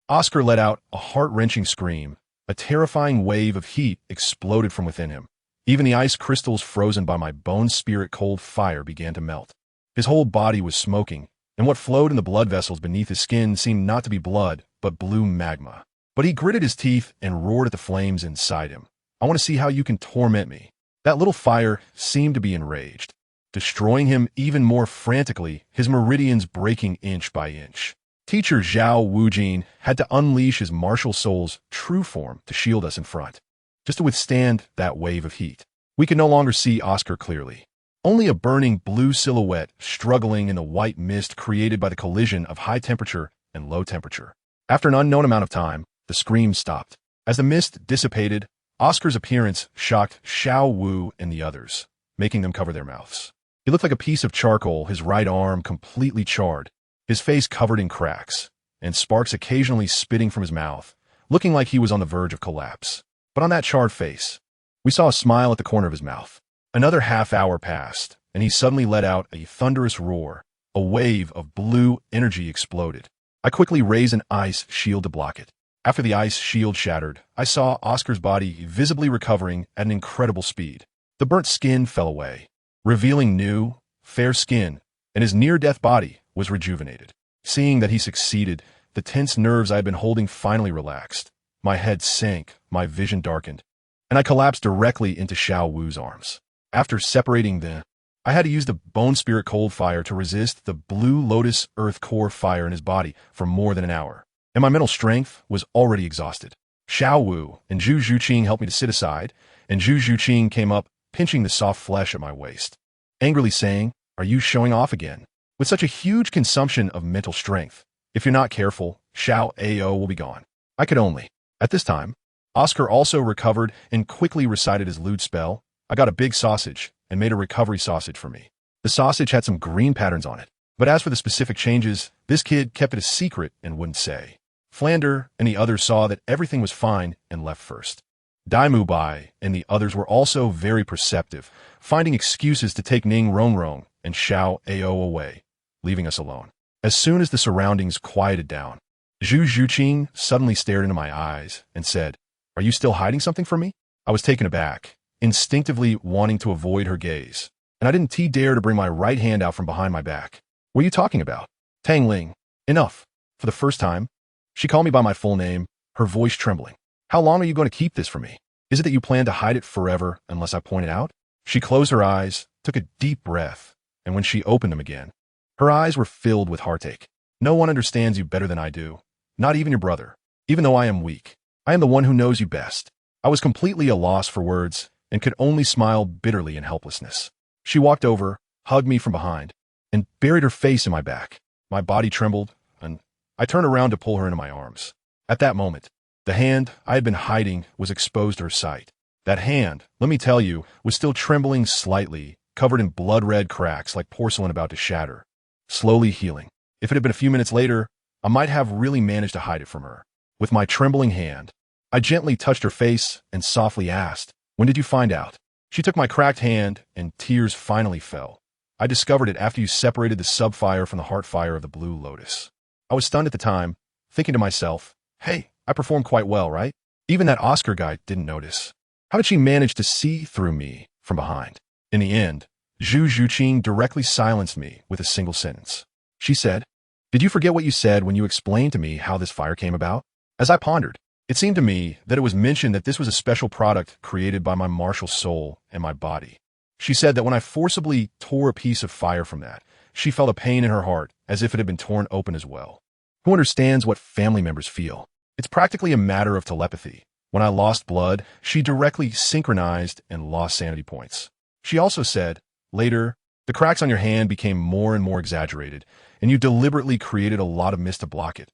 Oscar let out a heart-wrenching scream. A terrifying wave of heat exploded from within him. Even the ice crystals frozen by my bone spirit cold fire began to melt. His whole body was smoking, and what flowed in the blood vessels beneath his skin seemed not to be blood, but blue magma. But he gritted his teeth and roared at the flames inside him. "I want to see how you can torment me." That little fire seemed to be enraged, destroying him even more frantically, his meridians breaking inch by inch. Teacher Zhao Wujin had to unleash his martial soul's true form to shield us in front, just to withstand that wave of heat. We could no longer see Oscar clearly. Only a burning blue silhouette struggling in the white mist created by the collision of high temperature and low temperature. After an unknown amount of time, the screams stopped. As the mist dissipated, Oscar's appearance shocked Xiao Wu and the others, making them cover their mouths. He looked like a piece of charcoal, his right arm completely charred, his face covered in cracks, and sparks occasionally spitting from his mouth, looking like he was on the verge of collapse. But on that charred face, we saw a smile at the corner of his mouth. Another half hour passed, and he suddenly let out a thunderous roar. A wave of blue energy exploded. I quickly raised an ice shield to block it. After the ice shield shattered, I saw Oscar's body visibly recovering at an incredible speed. The burnt skin fell away, revealing new, fair skin, and his near-death body was rejuvenated. Seeing that he succeeded, the tense nerves I had been holding finally relaxed. My head sank, my vision darkened, and I collapsed directly into Xiao Wu's arms. After separating them, I had to use the bone spirit cold fire to resist the blue lotus earth core fire in his body for more than an hour, and my mental strength was already exhausted. Xiao Wu and Zhu Zhuqing helped me to sit aside, and Zhu Zhuqing came up, pinching the soft flesh at my waist, angrily saying, "Are you showing off again? With such a huge consumption of mental strength, if you're not careful, Xiao Ao will be gone." I could only. At this time, Oscar also recovered and quickly recited his lewd spell. I got a big sausage and made a recovery sausage for me. The sausage had some green patterns on it, but as for the specific changes, this kid kept it a secret and wouldn't say. Flander and the others saw that everything was fine and left first. Daimu Bai and the others were also very perceptive, finding excuses to take Ning Rongrong and Xiao Ao away, leaving us alone. As soon as the surroundings quieted down, Zhu Zhuqing suddenly stared into my eyes and said, "Are you still hiding something from me?" I was taken aback, instinctively wanting to avoid her gaze, and I didn't dare to bring my right hand out from behind my back. "What are you talking about?" "Tang Ling." "Enough." For the first time, she called me by my full name, her voice trembling. "How long are you going to keep this from me? Is it that you plan to hide it forever unless I point it out?" She closed her eyes, took a deep breath, and when she opened them again, her eyes were filled with heartache. "No one understands you better than I do, not even your brother. Even though I am weak, I am the one who knows you best." I was completely at a loss for words and could only smile bitterly in helplessness. She walked over, hugged me from behind, and buried her face in my back. My body trembled, and I turned around to pull her into my arms. At that moment, the hand I had been hiding was exposed to her sight. That hand, let me tell you, was still trembling slightly, covered in blood-red cracks like porcelain about to shatter, slowly healing. If it had been a few minutes later, I might have really managed to hide it from her. With my trembling hand, I gently touched her face and softly asked, "When did you find out?" She took my cracked hand, and tears finally fell. "I discovered it after you separated the sub-fire from the heart fire of the blue lotus." I was stunned at the time, thinking to myself, "Hey, I performed quite well, right? Even that Oscar guy didn't notice. How did she manage to see through me from behind?" In the end, Zhu Zhuqing directly silenced me with a single sentence. She said, "Did you forget what you said when you explained to me how this fire came about?" As I pondered, it seemed to me that it was mentioned that this was a special product created by my martial soul and my body. She said that when I forcibly tore a piece of fire from that, she felt a pain in her heart as if it had been torn open as well. Who understands what family members feel? It's practically a matter of telepathy. When I lost blood, she directly synchronized and lost sanity points. She also said, later, the cracks on your hand became more and more exaggerated, and you deliberately created a lot of mist to block it,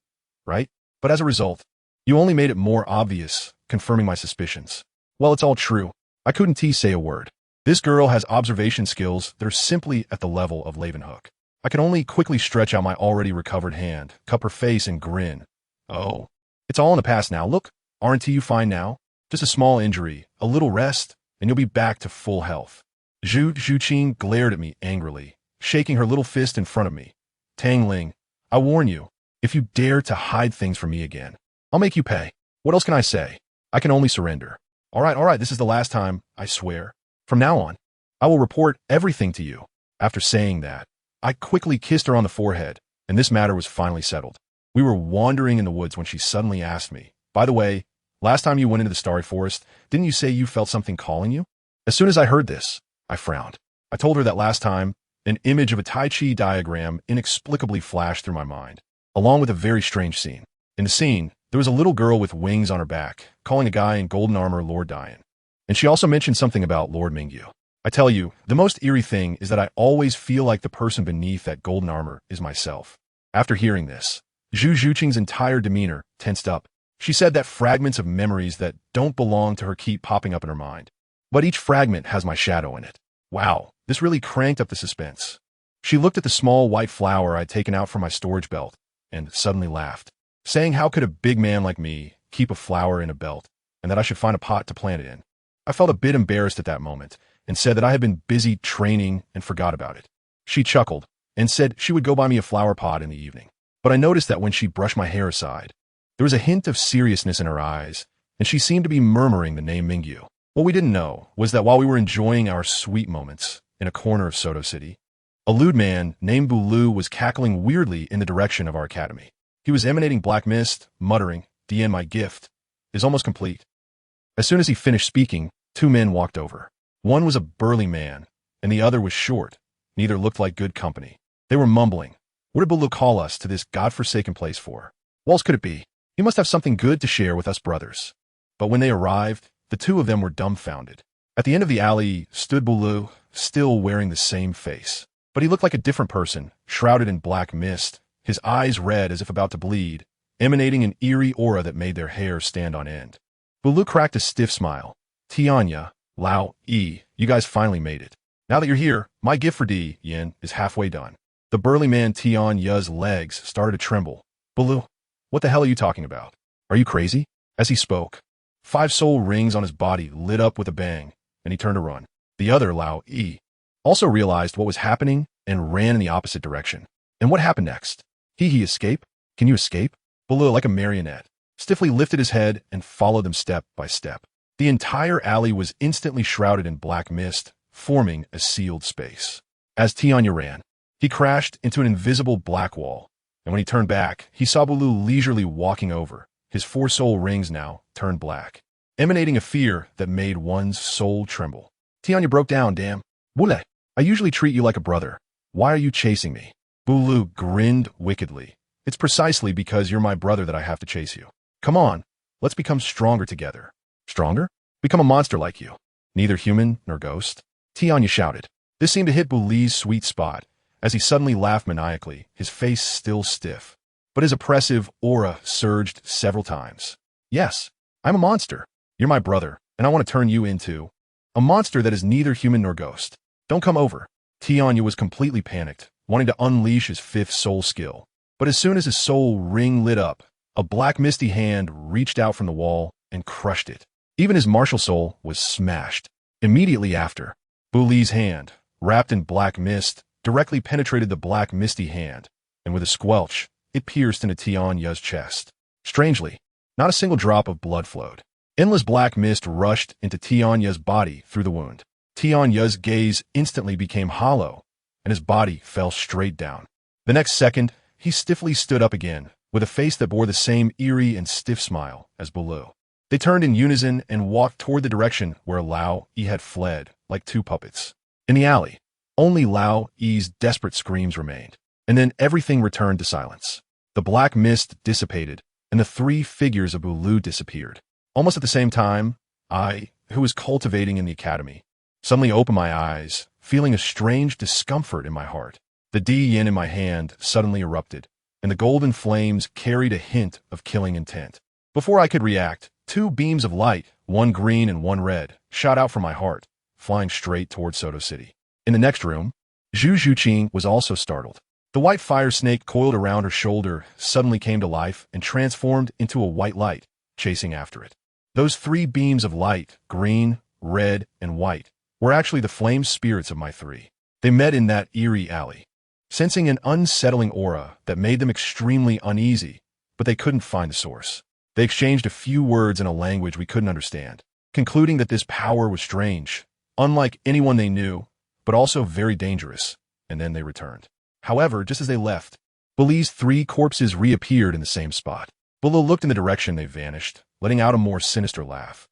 right? But as a result, you only made it more obvious, confirming my suspicions. Well, it's all true. I couldn't say a word. This girl has observation skills that are simply at the level of Leeuwenhoek. I can only quickly stretch out my already recovered hand, cup her face, and grin. Oh, it's all in the past now. Look, aren't you fine now? Just a small injury, a little rest, and you'll be back to full health. Zhu Zhuqing glared at me angrily, shaking her little fist in front of me. Tang Ling, I warn you, if you dare to hide things from me again, I'll make you pay. What else can I say? I can only surrender. All right, this is the last time, I swear. From now on, I will report everything to you. After saying that, I quickly kissed her on the forehead, and this matter was finally settled. We were wandering in the woods when she suddenly asked me, by the way, last time you went into the starry forest, didn't you say you felt something calling you? As soon as I heard this, I frowned. I told her that last time, an image of a Tai Chi diagram inexplicably flashed through my mind, along with a very strange scene. In the scene, there was a little girl with wings on her back, calling a guy in golden armor Lord Dian. And she also mentioned something about Lord Mingyu. I tell you, the most eerie thing is that I always feel like the person beneath that golden armor is myself. After hearing this, Zhu Zhuqing's entire demeanor tensed up. She said that fragments of memories that don't belong to her keep popping up in her mind. But each fragment has my shadow in it. Wow, this really cranked up the suspense. She looked at the small white flower I'd taken out from my storage belt and suddenly laughed, saying how could a big man like me keep a flower in a belt and that I should find a pot to plant it in. I felt a bit embarrassed at that moment and said that I had been busy training and forgot about it. She chuckled and said she would go buy me a flower pot in the evening. But I noticed that when she brushed my hair aside, there was a hint of seriousness in her eyes, and she seemed to be murmuring the name Mingyu. What we didn't know was that while we were enjoying our sweet moments in a corner of Soto City, a lewd man named Douluo was cackling weirdly in the direction of our academy. He was emanating black mist, muttering, "Dian, my gift is almost complete." As soon as he finished speaking, two men walked over. One was a burly man, and the other was short. Neither looked like good company. They were mumbling. What did Douluo call us to this godforsaken place for? What else could it be? He must have something good to share with us brothers. But when they arrived, the two of them were dumbfounded. At the end of the alley stood Douluo, still wearing the same face. But he looked like a different person, shrouded in black mist, his eyes red as if about to bleed, emanating an eerie aura that made their hair stand on end. Douluo cracked a stiff smile. Tianya, Lao, you guys finally made it. Now that you're here, my gift for Yin is halfway done. The burly man Tianya's legs started to tremble. Douluo, what the hell are you talking about? Are you crazy? As he spoke, 5 soul rings on his body lit up with a bang, and he turned to run. The other, Lao, also realized what was happening and ran in the opposite direction. And what happened next? He escape? Can you escape? Douluo, like a marionette, stiffly lifted his head and followed them step by step. The entire alley was instantly shrouded in black mist, forming a sealed space. As Tianya ran, he crashed into an invisible black wall, and when he turned back, he saw Douluo leisurely walking over, his 4 soul rings now turned black, emanating a fear that made one's soul tremble. Tianya broke down, damn. Douluo, I usually treat you like a brother. Why are you chasing me? Douluo grinned wickedly. It's precisely because you're my brother that I have to chase you. Come on, let's become stronger together. Stronger? Become a monster like you. Neither human nor ghost. Tianya shouted. This seemed to hit Douluo's sweet spot, as he suddenly laughed maniacally, his face still stiff. But his oppressive aura surged several times. Yes, I'm a monster. You're my brother, and I want to turn you into a monster that is neither human nor ghost. Don't come over. Tianya was completely panicked, wanting to unleash his 5th soul skill. But as soon as his soul ring lit up, a black misty hand reached out from the wall and crushed it. Even his martial soul was smashed. Immediately after, Douluo's hand, wrapped in black mist, directly penetrated the black misty hand, and with a squelch, it pierced into Tianya's chest. Strangely, not a single drop of blood flowed. Endless black mist rushed into Tianya's body through the wound. Tianya's gaze instantly became hollow, and his body fell straight down. The next second, he stiffly stood up again, with a face that bore the same eerie and stiff smile as Douluo. They turned in unison and walked toward the direction where Lao had fled, like 2 puppets. In the alley, only Lao's desperate screams remained, and then everything returned to silence. The black mist dissipated, and the three figures of Doulu disappeared. Almost at the same time, I, who was cultivating in the academy, suddenly opened my eyes, feeling a strange discomfort in my heart. The yin in my hand suddenly erupted, and the golden flames carried a hint of killing intent. Before I could react, two beams of light, one green and one red, shot out from my heart, flying straight toward Soto City. In the next room, Xunji was also startled. The white fire snake coiled around her shoulder suddenly came to life and transformed into a white light, chasing after it. Those three beams of light, green, red, and white, were actually the flame spirits of my three. They met in that eerie alley, sensing an unsettling aura that made them extremely uneasy, but they couldn't find the source. They exchanged a few words in a language we couldn't understand, concluding that this power was strange, unlike anyone they knew, but also very dangerous, and then they returned. However, just as they left, Beli's three corpses reappeared in the same spot. Douluo looked in the direction they vanished, letting out a more sinister laugh.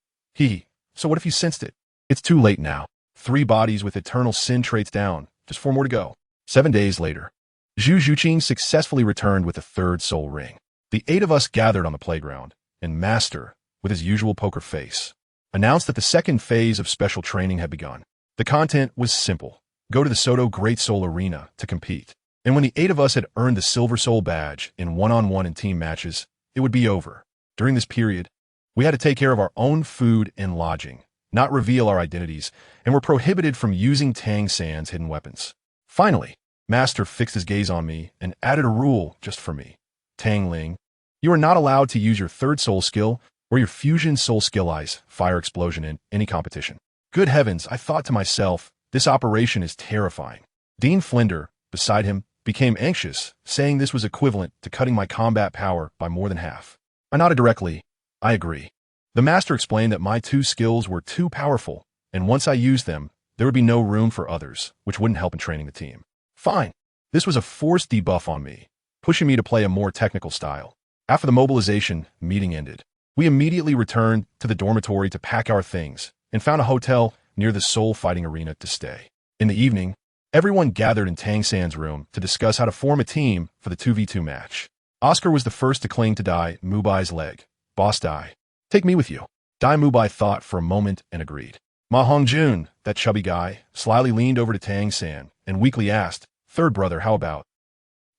So what if you sensed it? It's too late now. 3 bodies with eternal sin traits down, just 4 more to go. 7 days later, Xunji successfully returned with the 3rd soul ring. The 8 of us gathered on the playground, and Master, with his usual poker face, announced that the 2nd phase of special training had begun. The content was simple. Go to the Soto Great Soul Arena to compete. And when the 8 of us had earned the Silver Soul badge in one-on-one and team matches, it would be over. During this period, we had to take care of our own food and lodging, not reveal our identities, and were prohibited from using Tang San's hidden weapons. Finally, Master fixed his gaze on me and added a rule just for me. Tang Ling, you are not allowed to use your 3rd soul skill or your fusion soul skill ice, fire explosion in any competition. Good heavens, I thought to myself, this operation is terrifying. Dean Flinder, beside him, became anxious, saying this was equivalent to cutting my combat power by more than half. I nodded directly. I agree. The Master explained that my 2 skills were too powerful, and once I used them, there would be no room for others, which wouldn't help in training the team. Fine. This was a forced debuff on me, pushing me to play a more technical style. After the mobilization, meeting ended. We immediately returned to the dormitory to pack our things, and found a hotel near the Soul Fighting Arena to stay. In the evening, everyone gathered in Tang San's room to discuss how to form a team for the 2v2 match. Oscar was the first to cling to Dai Mubai's leg. Boss Dai, take me with you. Dai Mubai thought for a moment and agreed. Ma Hongjun, that chubby guy, slyly leaned over to Tang San and weakly asked, 3rd brother, how about?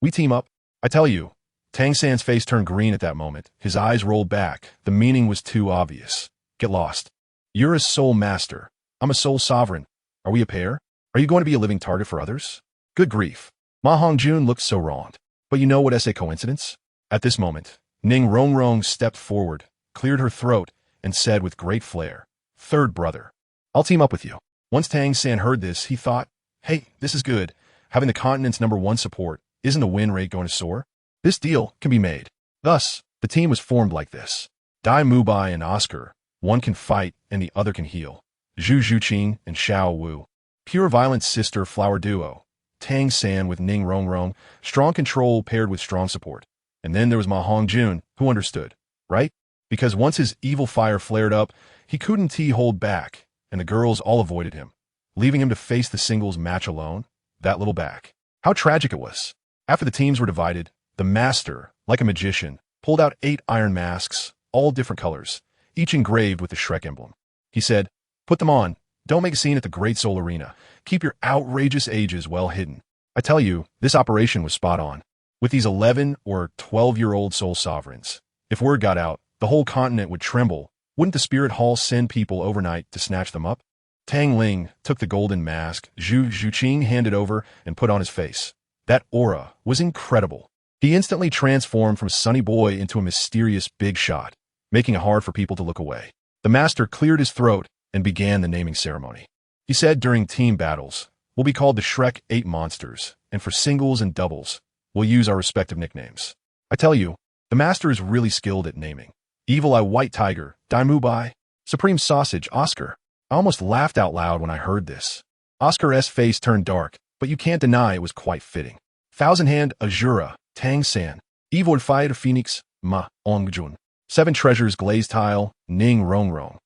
We team up? I tell you. Tang San's face turned green at that moment. His eyes rolled back. The meaning was too obvious. Get lost. You're a soul master. I'm a soul sovereign. Are we a pair? Are you going to be a living target for others? Good grief. Ma Hongjun looked so wronged. But you know what a coincidence? At this moment, Ning Rongrong stepped forward, cleared her throat, and said with great flair, 3rd brother, I'll team up with you. Once Tang San heard this, he thought, hey, this is good. Having the continent's #1 support, isn't the win rate going to soar? This deal can be made. Thus, the team was formed like this. Dai Mubai and Oscar, one can fight and the other can heal. Zhu Zhuqing and Xiao Wu. Pure violent sister flower duo. Tang San with Ning Rongrong, strong control paired with strong support. And then there was Ma Hongjun, who understood, right? Because once his evil fire flared up, he couldn't hold back, and the girls all avoided him, leaving him to face the singles match alone, that little back. How tragic it was. After the teams were divided, the Master, like a magician, pulled out 8 iron masks, all different colors, each engraved with the Shrek emblem. He said, put them on. Don't make a scene at the Great Soul Arena. Keep your outrageous ages well hidden. I tell you, this operation was spot on. With these 11 or 12-year-old soul sovereigns, if word got out, the whole continent would tremble. Wouldn't the Spirit Hall send people overnight to snatch them up? Tang Ling took the golden mask Zhu Zhuqing handed over and put on his face. That aura was incredible. He instantly transformed from a sunny boy into a mysterious big shot, making it hard for people to look away. The Master cleared his throat and began the naming ceremony. He said during team battles, we'll be called the Shrek 8 Monsters, and for singles and doubles, we'll use our respective nicknames. I tell you, the Master is really skilled at naming. Evil Eye White Tiger, Dai Mubai, Supreme Sausage, Oscar. I almost laughed out loud when I heard this. Oscar's face turned dark, but you can't deny it was quite fitting. Thousand Hand, Azura, Tang San, Evil Fire Phoenix, Ma Hongjun. 7 Treasures Glazed Tile, Ning Rongrong.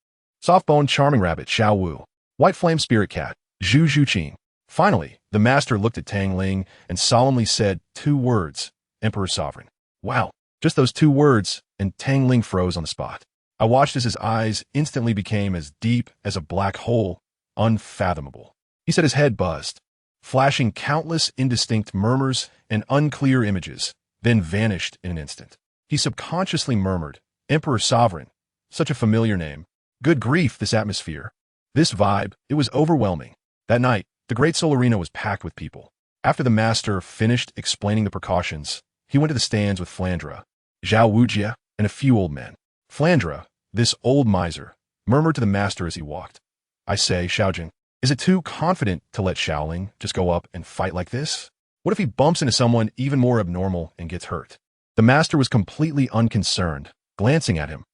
Softbone Charming Rabbit, Xiao Wu. White Flame Spirit Cat, Zhu Zhuqing. Finally, the Master looked at Tang Ling and solemnly said 2 words, Emperor Sovereign. Wow, Just those two words, and Tang Ling froze on the spot. I watched as his eyes instantly became as deep as a black hole, unfathomable. He said his head buzzed, flashing countless indistinct murmurs and unclear images, then vanished in an instant. He subconsciously murmured, Emperor Sovereign, such a familiar name. Good grief, this atmosphere. This vibe, it was overwhelming. That night, the Great Soul Arena was packed with people. After the master finished explaining the precautions, he went to the stands with Flandra, Zhao Wujia, and a few old men. Flandra, this old miser, murmured to the master as he walked. I say, Xiaojing, is it too confident to let Xiaoling just go up and fight like this? What if he bumps into someone even more abnormal and gets hurt? The master was completely unconcerned, glancing at him.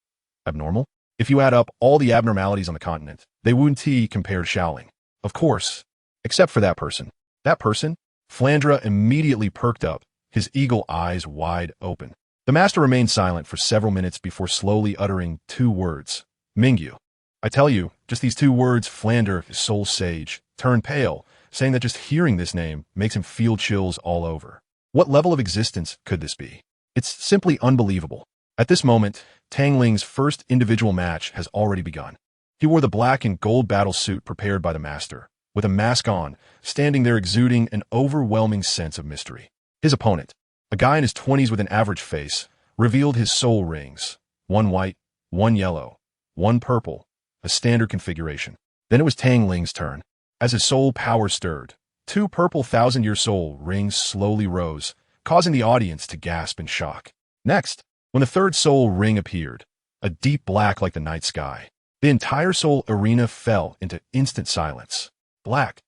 Abnormal? If you add up all the abnormalities on the continent, they wouldn't compare to Xiaoling. Of course, except for that person. That person? Flandra immediately perked up, his eagle eyes wide open. The master remained silent for several minutes before slowly uttering two words. Mingyu. I tell you, just these two words, Flandra, his soul sage, turned pale, saying that just hearing this name makes him feel chills all over. What level of existence could this be? It's simply unbelievable. At this moment, Tang Ling's first individual match has already begun. He wore the black and gold battle suit prepared by the master, with a mask on, standing there exuding an overwhelming sense of mystery. His opponent, a guy in his 20s with an average face, revealed his soul rings. One white, one yellow, one purple, a standard configuration. Then it was Tang Ling's turn. As his soul power stirred, two purple thousand-year soul rings slowly rose, causing the audience to gasp in shock. Next, when the third soul ring appeared, a deep black like the night sky, the entire soul arena fell into instant silence. Black,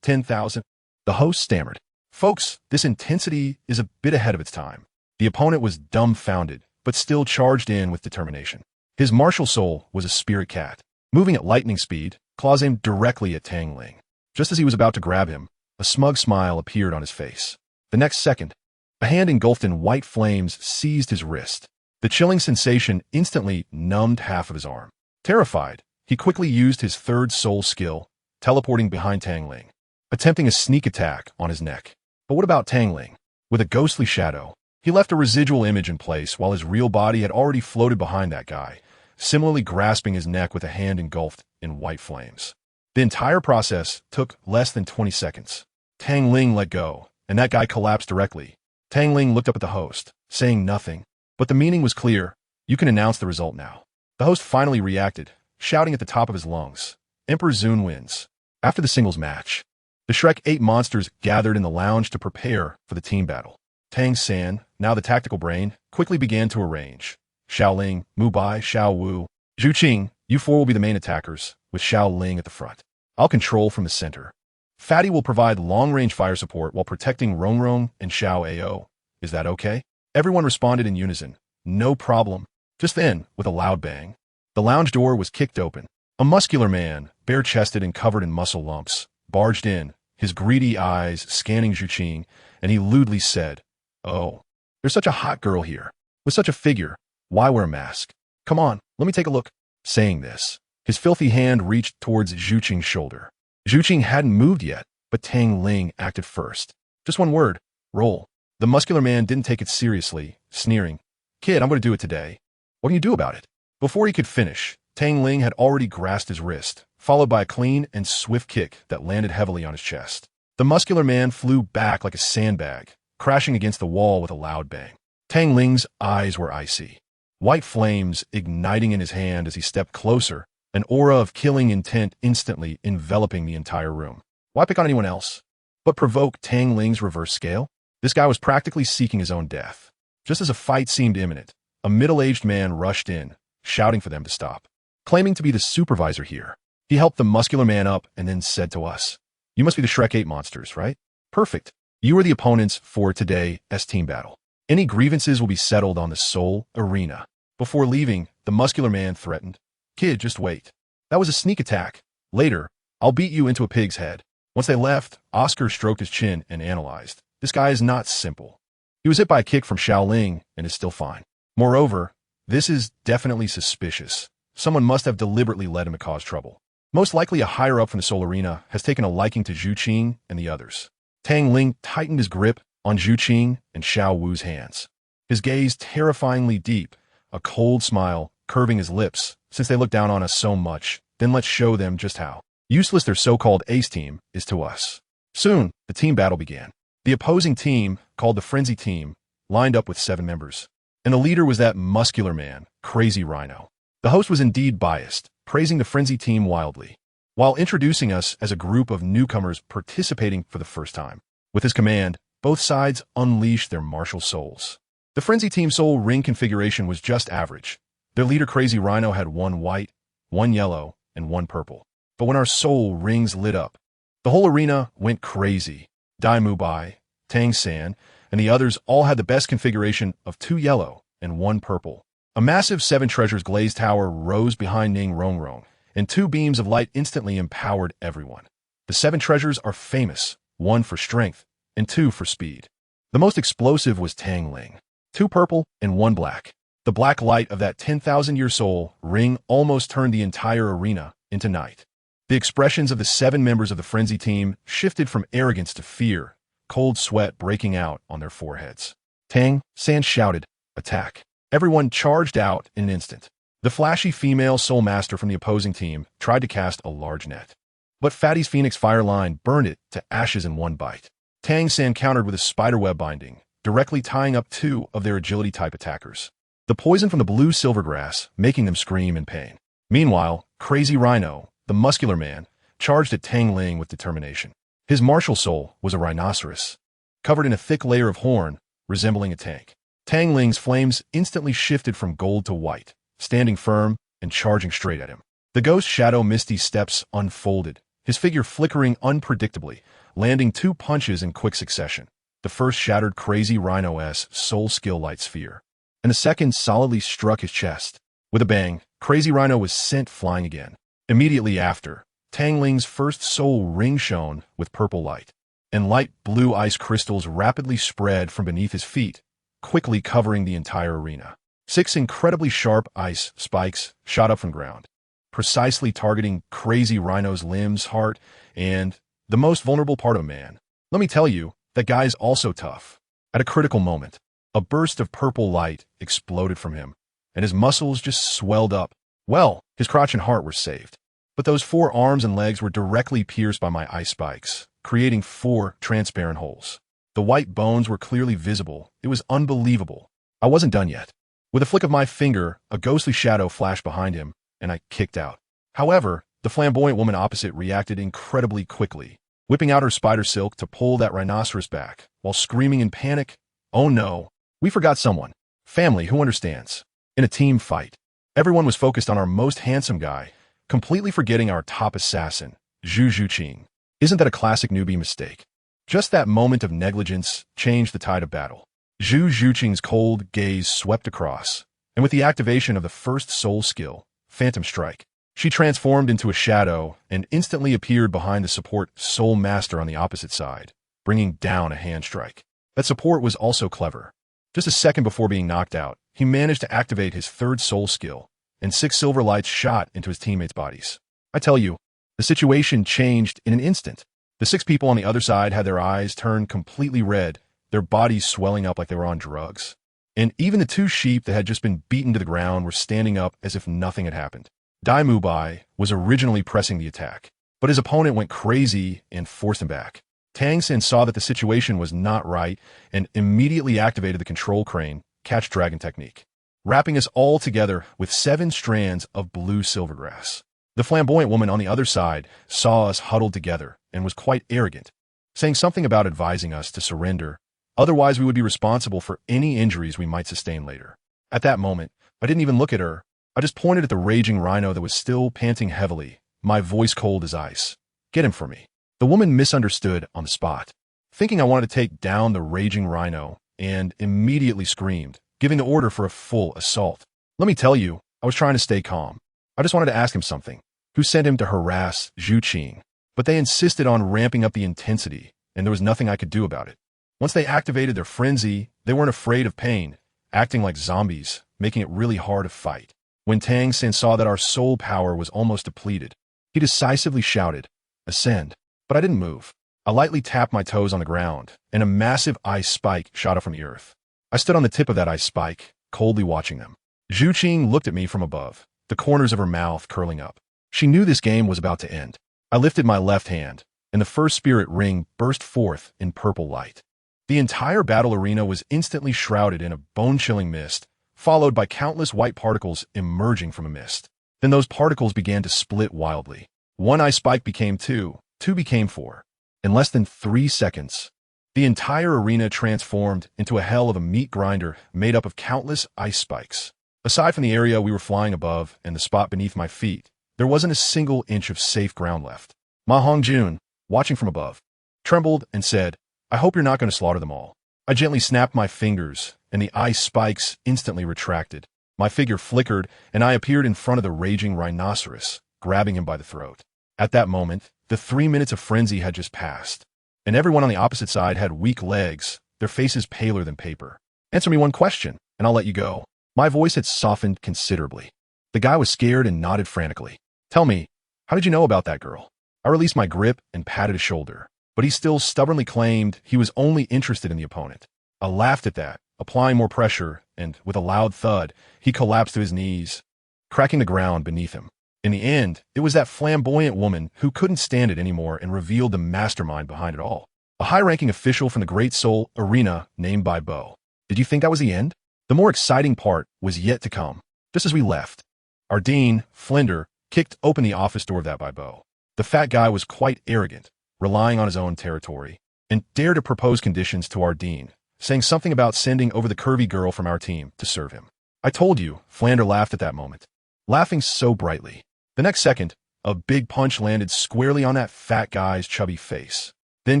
10,000. The host stammered. Folks, this intensity is a bit ahead of its time. The opponent was dumbfounded, but still charged in with determination. His martial soul was a spirit cat, moving at lightning speed, claws aimed directly at Tang Ling. Just as he was about to grab him, a smug smile appeared on his face. The next second, a hand engulfed in white flames seized his wrist. The chilling sensation instantly numbed half of his arm. Terrified, he quickly used his third soul skill, teleporting behind Tang Ling, attempting a sneak attack on his neck. But what about Tang Ling? With a ghostly shadow, he left a residual image in place while his real body had already floated behind that guy, similarly grasping his neck with a hand engulfed in white flames. The entire process took less than 20 seconds. Tang Ling let go, and that guy collapsed directly. Tang Ling looked up at the host, saying nothing, but the meaning was clear. You can announce the result now. The host finally reacted, shouting at the top of his lungs, Emperor Zun wins. After the singles match, the Shrek 8 monsters gathered in the lounge to prepare for the team battle. Tang San, now the tactical brain, quickly began to arrange. Xiao Ling, Mu Bai, Xiao Wu, Zhu Qing, you four will be the main attackers, with Xiao Ling at the front. I'll control from the center. Fatty will provide long-range fire support while protecting Rongrong and Xiao Ao. Is that okay? Everyone responded in unison. No problem. Just then, with a loud bang, the lounge door was kicked open. A muscular man, bare-chested and covered in muscle lumps, barged in, his greedy eyes scanning Zhu Qing, and he lewdly said, Oh, there's such a hot girl here. With such a figure, why wear a mask? Come on, let me take a look. Saying this, his filthy hand reached towards Zhu Qing's shoulder. Zhu Qing hadn't moved yet, but Tang Ling acted first. Just one word, roll. The muscular man didn't take it seriously, sneering, Kid, I'm going to do it today. What can you do about it? Before he could finish, Tang Ling had already grasped his wrist, followed by a clean and swift kick that landed heavily on his chest. The muscular man flew back like a sandbag, crashing against the wall with a loud bang. Tang Ling's eyes were icy, white flames igniting in his hand as he stepped closer, an aura of killing intent instantly enveloping the entire room. Why pick on anyone else? But provoke Tang Ling's reverse scale? This guy was practically seeking his own death. Just as a fight seemed imminent, a middle-aged man rushed in, shouting for them to stop. Claiming to be the supervisor here, he helped the muscular man up and then said to us, You must be the Shrek 8 monsters, right? Perfect. You are the opponents for today's team battle. Any grievances will be settled on the Soul Arena. Before leaving, the muscular man threatened, Kid, just wait. That was a sneak attack. Later, I'll beat you into a pig's head. Once they left, Oscar stroked his chin and analyzed. This guy is not simple. He was hit by a kick from Xiao Ling and is still fine. Moreover, this is definitely suspicious. Someone must have deliberately led him to cause trouble. Most likely a higher-up from the Soul Arena has taken a liking to Zhu Qing and the others. Tang Ling tightened his grip on Zhu Qing and Xiao Wu's hands. his gaze terrifyingly deep, a cold smile curving his lips. Since they look down on us so much, then let's show them just how useless their so-called ace team is to us. Soon, the team battle began. The opposing team, called the Frenzy Team, lined up with 7 members. And the leader was that muscular man, Crazy Rhino. The host was indeed biased, praising the Frenzy Team wildly, while introducing us as a group of newcomers participating for the first time. With his command, both sides unleashed their martial souls. The Frenzy Team soul ring configuration was just average. Their leader Crazy Rhino had 1 white, 1 yellow, and 1 purple. But when our soul rings lit up, the whole arena went crazy. Dalu, Tang San, and the others all had the best configuration of 2 yellow and 1 purple. A massive 7 treasures glazed tower rose behind Ning Rongrong, and 2 beams of light instantly empowered everyone. The 7 treasures are famous, 1 for strength and 2 for speed. The most explosive was Tang Ling, 2 purple and 1 black. The black light of that 10,000-year soul ring almost turned the entire arena into night. The expressions of the 7 members of the Frenzy Team shifted from arrogance to fear, cold sweat breaking out on their foreheads. Tang San shouted, "Attack!" Everyone charged out in an instant. The flashy female soul master from the opposing team tried to cast a large net, but Fatty's Phoenix Fire line burned it to ashes in 1 bite. Tang San countered with a spiderweb binding, directly tying up 2 of their agility-type attackers. The poison from the blue silvergrass making them scream in pain. Meanwhile, Crazy Rhino, the muscular man, charged at Tang Ling with determination. His martial soul was a rhinoceros, covered in a thick layer of horn, resembling a tank. Tang Ling's flames instantly shifted from gold to white, standing firm and charging straight at him. The ghost shadow Misty steps unfolded, his figure flickering unpredictably, landing 2 punches in quick succession. The first shattered Crazy Rhino's soul skill light sphere, and the second solidly struck his chest. With a bang, Crazy Rhino was sent flying again. Immediately after, Tang Ling's first soul ring shone with purple light, and light blue ice crystals rapidly spread from beneath his feet, quickly covering the entire arena. 6 incredibly sharp ice spikes shot up from ground, precisely targeting Crazy Rhino's limbs, heart, and the most vulnerable part of a man. Let me tell you, that guy's also tough. At a critical moment, a burst of purple light exploded from him, and his muscles just swelled up. Well, his crotch and heart were saved. But those 4 arms and legs were directly pierced by my ice spikes, creating 4 transparent holes. The white bones were clearly visible. It was unbelievable. I wasn't done yet. With a flick of my finger, a ghostly shadow flashed behind him, and I kicked out. However, the flamboyant woman opposite reacted incredibly quickly, whipping out her spider silk to pull that rhinoceros back, while screaming in panic, "Oh no, we forgot someone. Family who understands." In a team fight, everyone was focused on our most handsome guy, completely forgetting our top assassin, Zhu Zhuqing. Isn't that a classic newbie mistake? Just that moment of negligence changed the tide of battle. Zhu Zhuqing's cold gaze swept across, and with the activation of the first soul skill, Phantom Strike, she transformed into a shadow and instantly appeared behind the support soul master on the opposite side, bringing down a hand strike. That support was also clever. Just a second before being knocked out, he managed to activate his 3rd soul skill, and 6 silver lights shot into his teammates' bodies. I tell you, the situation changed in an instant. The 6 people on the other side had their eyes turned completely red, their bodies swelling up like they were on drugs. And even the 2 sheep that had just been beaten to the ground were standing up as if nothing had happened. Dalu was originally pressing the attack, but his opponent went crazy and forced him back. Tang San saw that the situation was not right and immediately activated the control crane, catch dragon technique, wrapping us all together with 7 strands of blue silvergrass. The flamboyant woman on the other side saw us huddled together and was quite arrogant, saying something about advising us to surrender, otherwise we would be responsible for any injuries we might sustain later. At that moment, I didn't even look at her. I just pointed at the raging rhino that was still panting heavily, my voice cold as ice. "Get him for me." The woman misunderstood on the spot, thinking I wanted to take down the raging rhino, and immediately screamed, giving the order for a full assault. Let me tell you, I was trying to stay calm. I just wanted to ask him something. Who sent him to harass Zhu Qing? But they insisted on ramping up the intensity, and there was nothing I could do about it. Once they activated their frenzy, they weren't afraid of pain, acting like zombies, making it really hard to fight. When Tang San saw that our soul power was almost depleted, he decisively shouted, "Ascend." But I didn't move. I lightly tapped my toes on the ground, and a massive ice spike shot up from the earth. I stood on the tip of that ice spike, coldly watching them. Zhu Qing looked at me from above, the corners of her mouth curling up. She knew this game was about to end. I lifted my left hand, and the first spirit ring burst forth in purple light. The entire battle arena was instantly shrouded in a bone-chilling mist, followed by countless white particles emerging from a mist. Then those particles began to split wildly. One ice spike became two became four. In less than 3 seconds, the entire arena transformed into a hell of a meat grinder made up of countless ice spikes. Aside from the area we were flying above and the spot beneath my feet, there wasn't a single inch of safe ground left. Ma Hongjun, watching from above, trembled and said, "I hope you're not going to slaughter them all." I gently snapped my fingers, and the ice spikes instantly retracted. My figure flickered, and I appeared in front of the raging rhinoceros, grabbing him by the throat. At that moment, the 3 minutes of frenzy had just passed, and everyone on the opposite side had weak legs, their faces paler than paper. "Answer me one question, and I'll let you go." My voice had softened considerably. The guy was scared and nodded frantically. "Tell me, how did you know about that girl?" I released my grip and patted his shoulder, but he still stubbornly claimed he was only interested in the opponent. I laughed at that, applying more pressure, and with a loud thud, he collapsed to his knees, cracking the ground beneath him. In the end, it was that flamboyant woman who couldn't stand it anymore and revealed the mastermind behind it all. A high-ranking official from the Great Soul Arena named by Bo. Did you think that was the end? The more exciting part was yet to come. Just as we left, our dean, Flender, kicked open the office door of that by Bo. The fat guy was quite arrogant, relying on his own territory, and dared to propose conditions to our dean, saying something about sending over the curvy girl from our team to serve him. "I told you," Flander laughed at that moment, laughing so brightly. The next second, a big punch landed squarely on that fat guy's chubby face. Then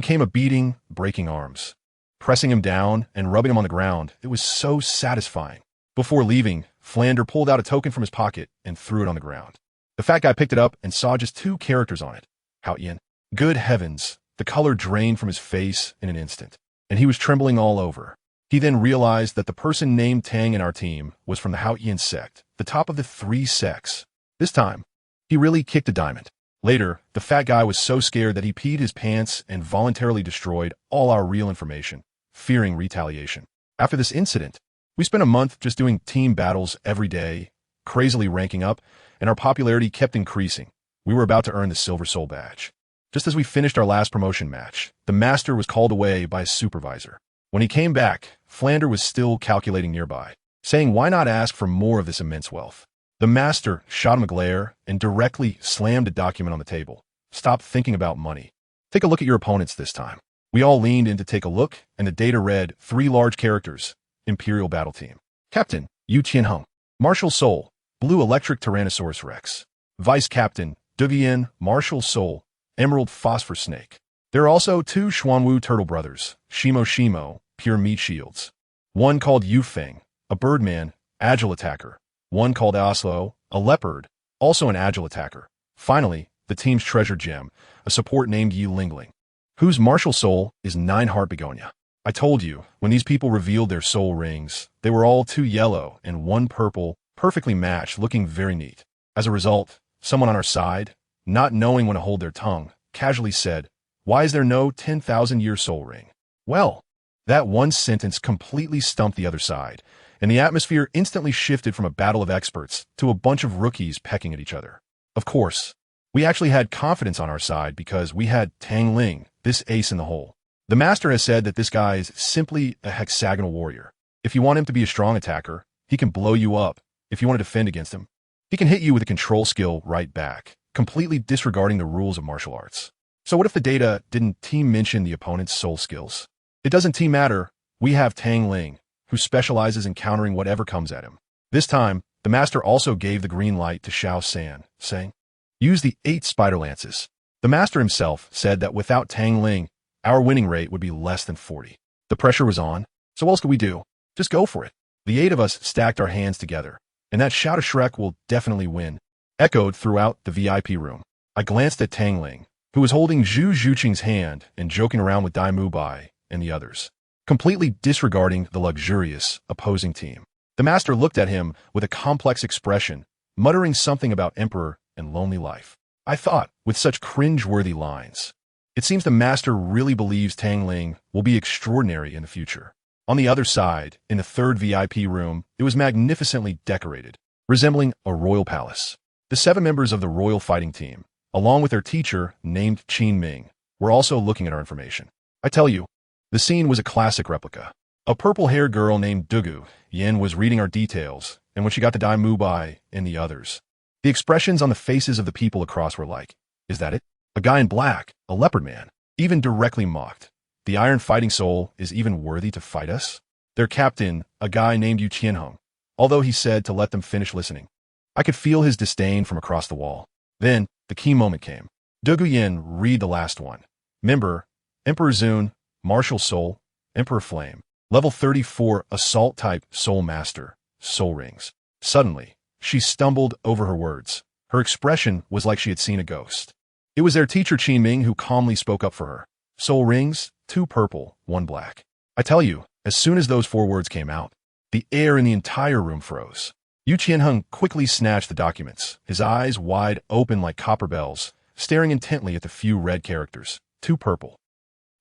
came a beating, breaking arms, pressing him down and rubbing him on the ground. It was so satisfying. Before leaving, Flander pulled out a token from his pocket and threw it on the ground. The fat guy picked it up and saw just 2 characters on it. Qian. Good heavens, the color drained from his face in an instant, and he was trembling all over. He then realized that the person named Tang in our team was from the Qian sect, the top of the 3 sects. This time, he really kicked a diamond. Later, the fat guy was so scared that he peed his pants and voluntarily destroyed all our real information, fearing retaliation. After this incident, we spent a month just doing team battles every day, crazily ranking up, and our popularity kept increasing. We were about to earn the Silver Soul badge. Just as we finished our last promotion match, the master was called away by his supervisor. When he came back, Flander was still calculating nearby, saying why not ask for more of this immense wealth. The master shot him a glare and directly slammed a document on the table. "Stop thinking about money. Take a look at your opponents this time." We all leaned in to take a look, and the data read 3 large characters: Imperial Battle Team. Captain, Yu Qianheng. Martial Soul, Blue Electric Tyrannosaurus Rex. Vice Captain, Duvian, Martial Soul, Emerald Phosphor Snake. There are also 2 Xuanwu Turtle Brothers, Shimo, Pure Meat Shields. One called Yu Feng, a birdman, agile attacker. One called Oslo, a leopard, also an agile attacker. Finally, the team's treasure gem, a support named Yi Lingling, whose martial soul is 9-heart begonia. I told you, when these people revealed their soul rings, they were all 2 yellow and 1 purple, perfectly matched, looking very neat. As a result, someone on our side, not knowing when to hold their tongue, casually said, "Why is there no 10,000-year soul ring?" Well, that one sentence completely stumped the other side, and the atmosphere instantly shifted from a battle of experts to a bunch of rookies pecking at each other. Of course, we actually had confidence on our side because we had Tang Ling, this ace in the hole. The master has said that this guy is simply a hexagonal warrior. If you want him to be a strong attacker, he can blow you up. If you want to defend against him, he can hit you with a control skill right back, completely disregarding the rules of martial arts. So what if the data didn't team mention the opponent's soul skills? It doesn't team matter. We have Tang Ling, who specializes in countering whatever comes at him. This time, the master also gave the green light to Xiao San, saying, "Use the 8 spider lances." The master himself said that without Tang Ling, our winning rate would be less than 40. The pressure was on, so what else could we do? Just go for it. The 8 of us stacked our hands together, and that shout of Shrek will definitely win echoed throughout the VIP room. I glanced at Tang Ling, who was holding Zhu Zhuqing's hand and joking around with Dai Mubai and the others, completely disregarding the luxurious opposing team. The master looked at him with a complex expression, muttering something about Emperor and lonely life. I thought, with such cringe-worthy lines, it seems the master really believes Tang Ling will be extraordinary in the future. On the other side, in the third VIP room, it was magnificently decorated, resembling a royal palace. The 7 members of the royal fighting team, along with their teacher named Qin, were also looking at our information. I tell you, the scene was a classic replica. A purple-haired girl named Douluo Yin was reading our details, and when she got to Dalu and the others, the expressions on the faces of the people across were like, "Is that it? A guy in black, a leopard man," even directly mocked. "The iron fighting soul is even worthy to fight us?" Their captain, a guy named Qian, although he said to let them finish listening, I could feel his disdain from across the wall. Then, the key moment came. Douluo Yin read the last one. Member, Emperor Zun, Martial Soul, Emperor Flame. Level 34, Assault Type, Soul Master, Soul Rings. Suddenly, she stumbled over her words. Her expression was like she had seen a ghost. It was their teacher Qin who calmly spoke up for her. Soul Rings, 2 purple, 1 black. I tell you, as soon as those 4 words came out, the air in the entire room froze. Qian quickly snatched the documents, his eyes wide open like copper bells, staring intently at the few red characters. 2 purple,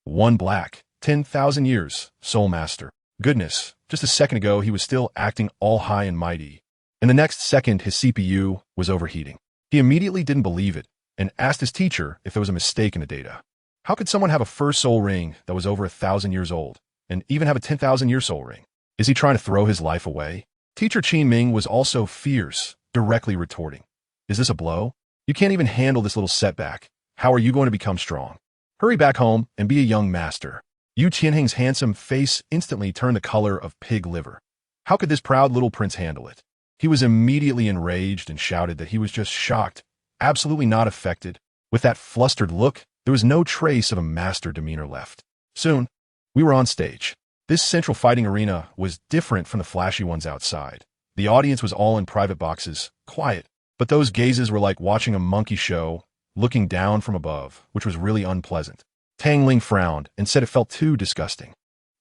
1 black, 10,000 years, Soul Master. Goodness, just a second ago he was still acting all high and mighty, and the next second his CPU was overheating. He immediately didn't believe it, and asked his teacher if there was a mistake in the data. How could someone have a first soul ring that was over 1,000 years old, and even have a 10,000-year soul ring? Is he trying to throw his life away? Teacher Qin was also fierce, directly retorting. Is this a blow? You can't even handle this little setback. How are you going to become strong? Hurry back home and be a young master. Qian's handsome face instantly turned the color of pig liver. How could this proud little prince handle it? He was immediately enraged and shouted that he was just shocked, absolutely not affected. With that flustered look, there was no trace of a master demeanor left. Soon, we were on stage. This central fighting arena was different from the flashy ones outside. The audience was all in private boxes, quiet, but those gazes were like watching a monkey show, looking down from above, which was really unpleasant. Tang Ling frowned and said it felt too disgusting.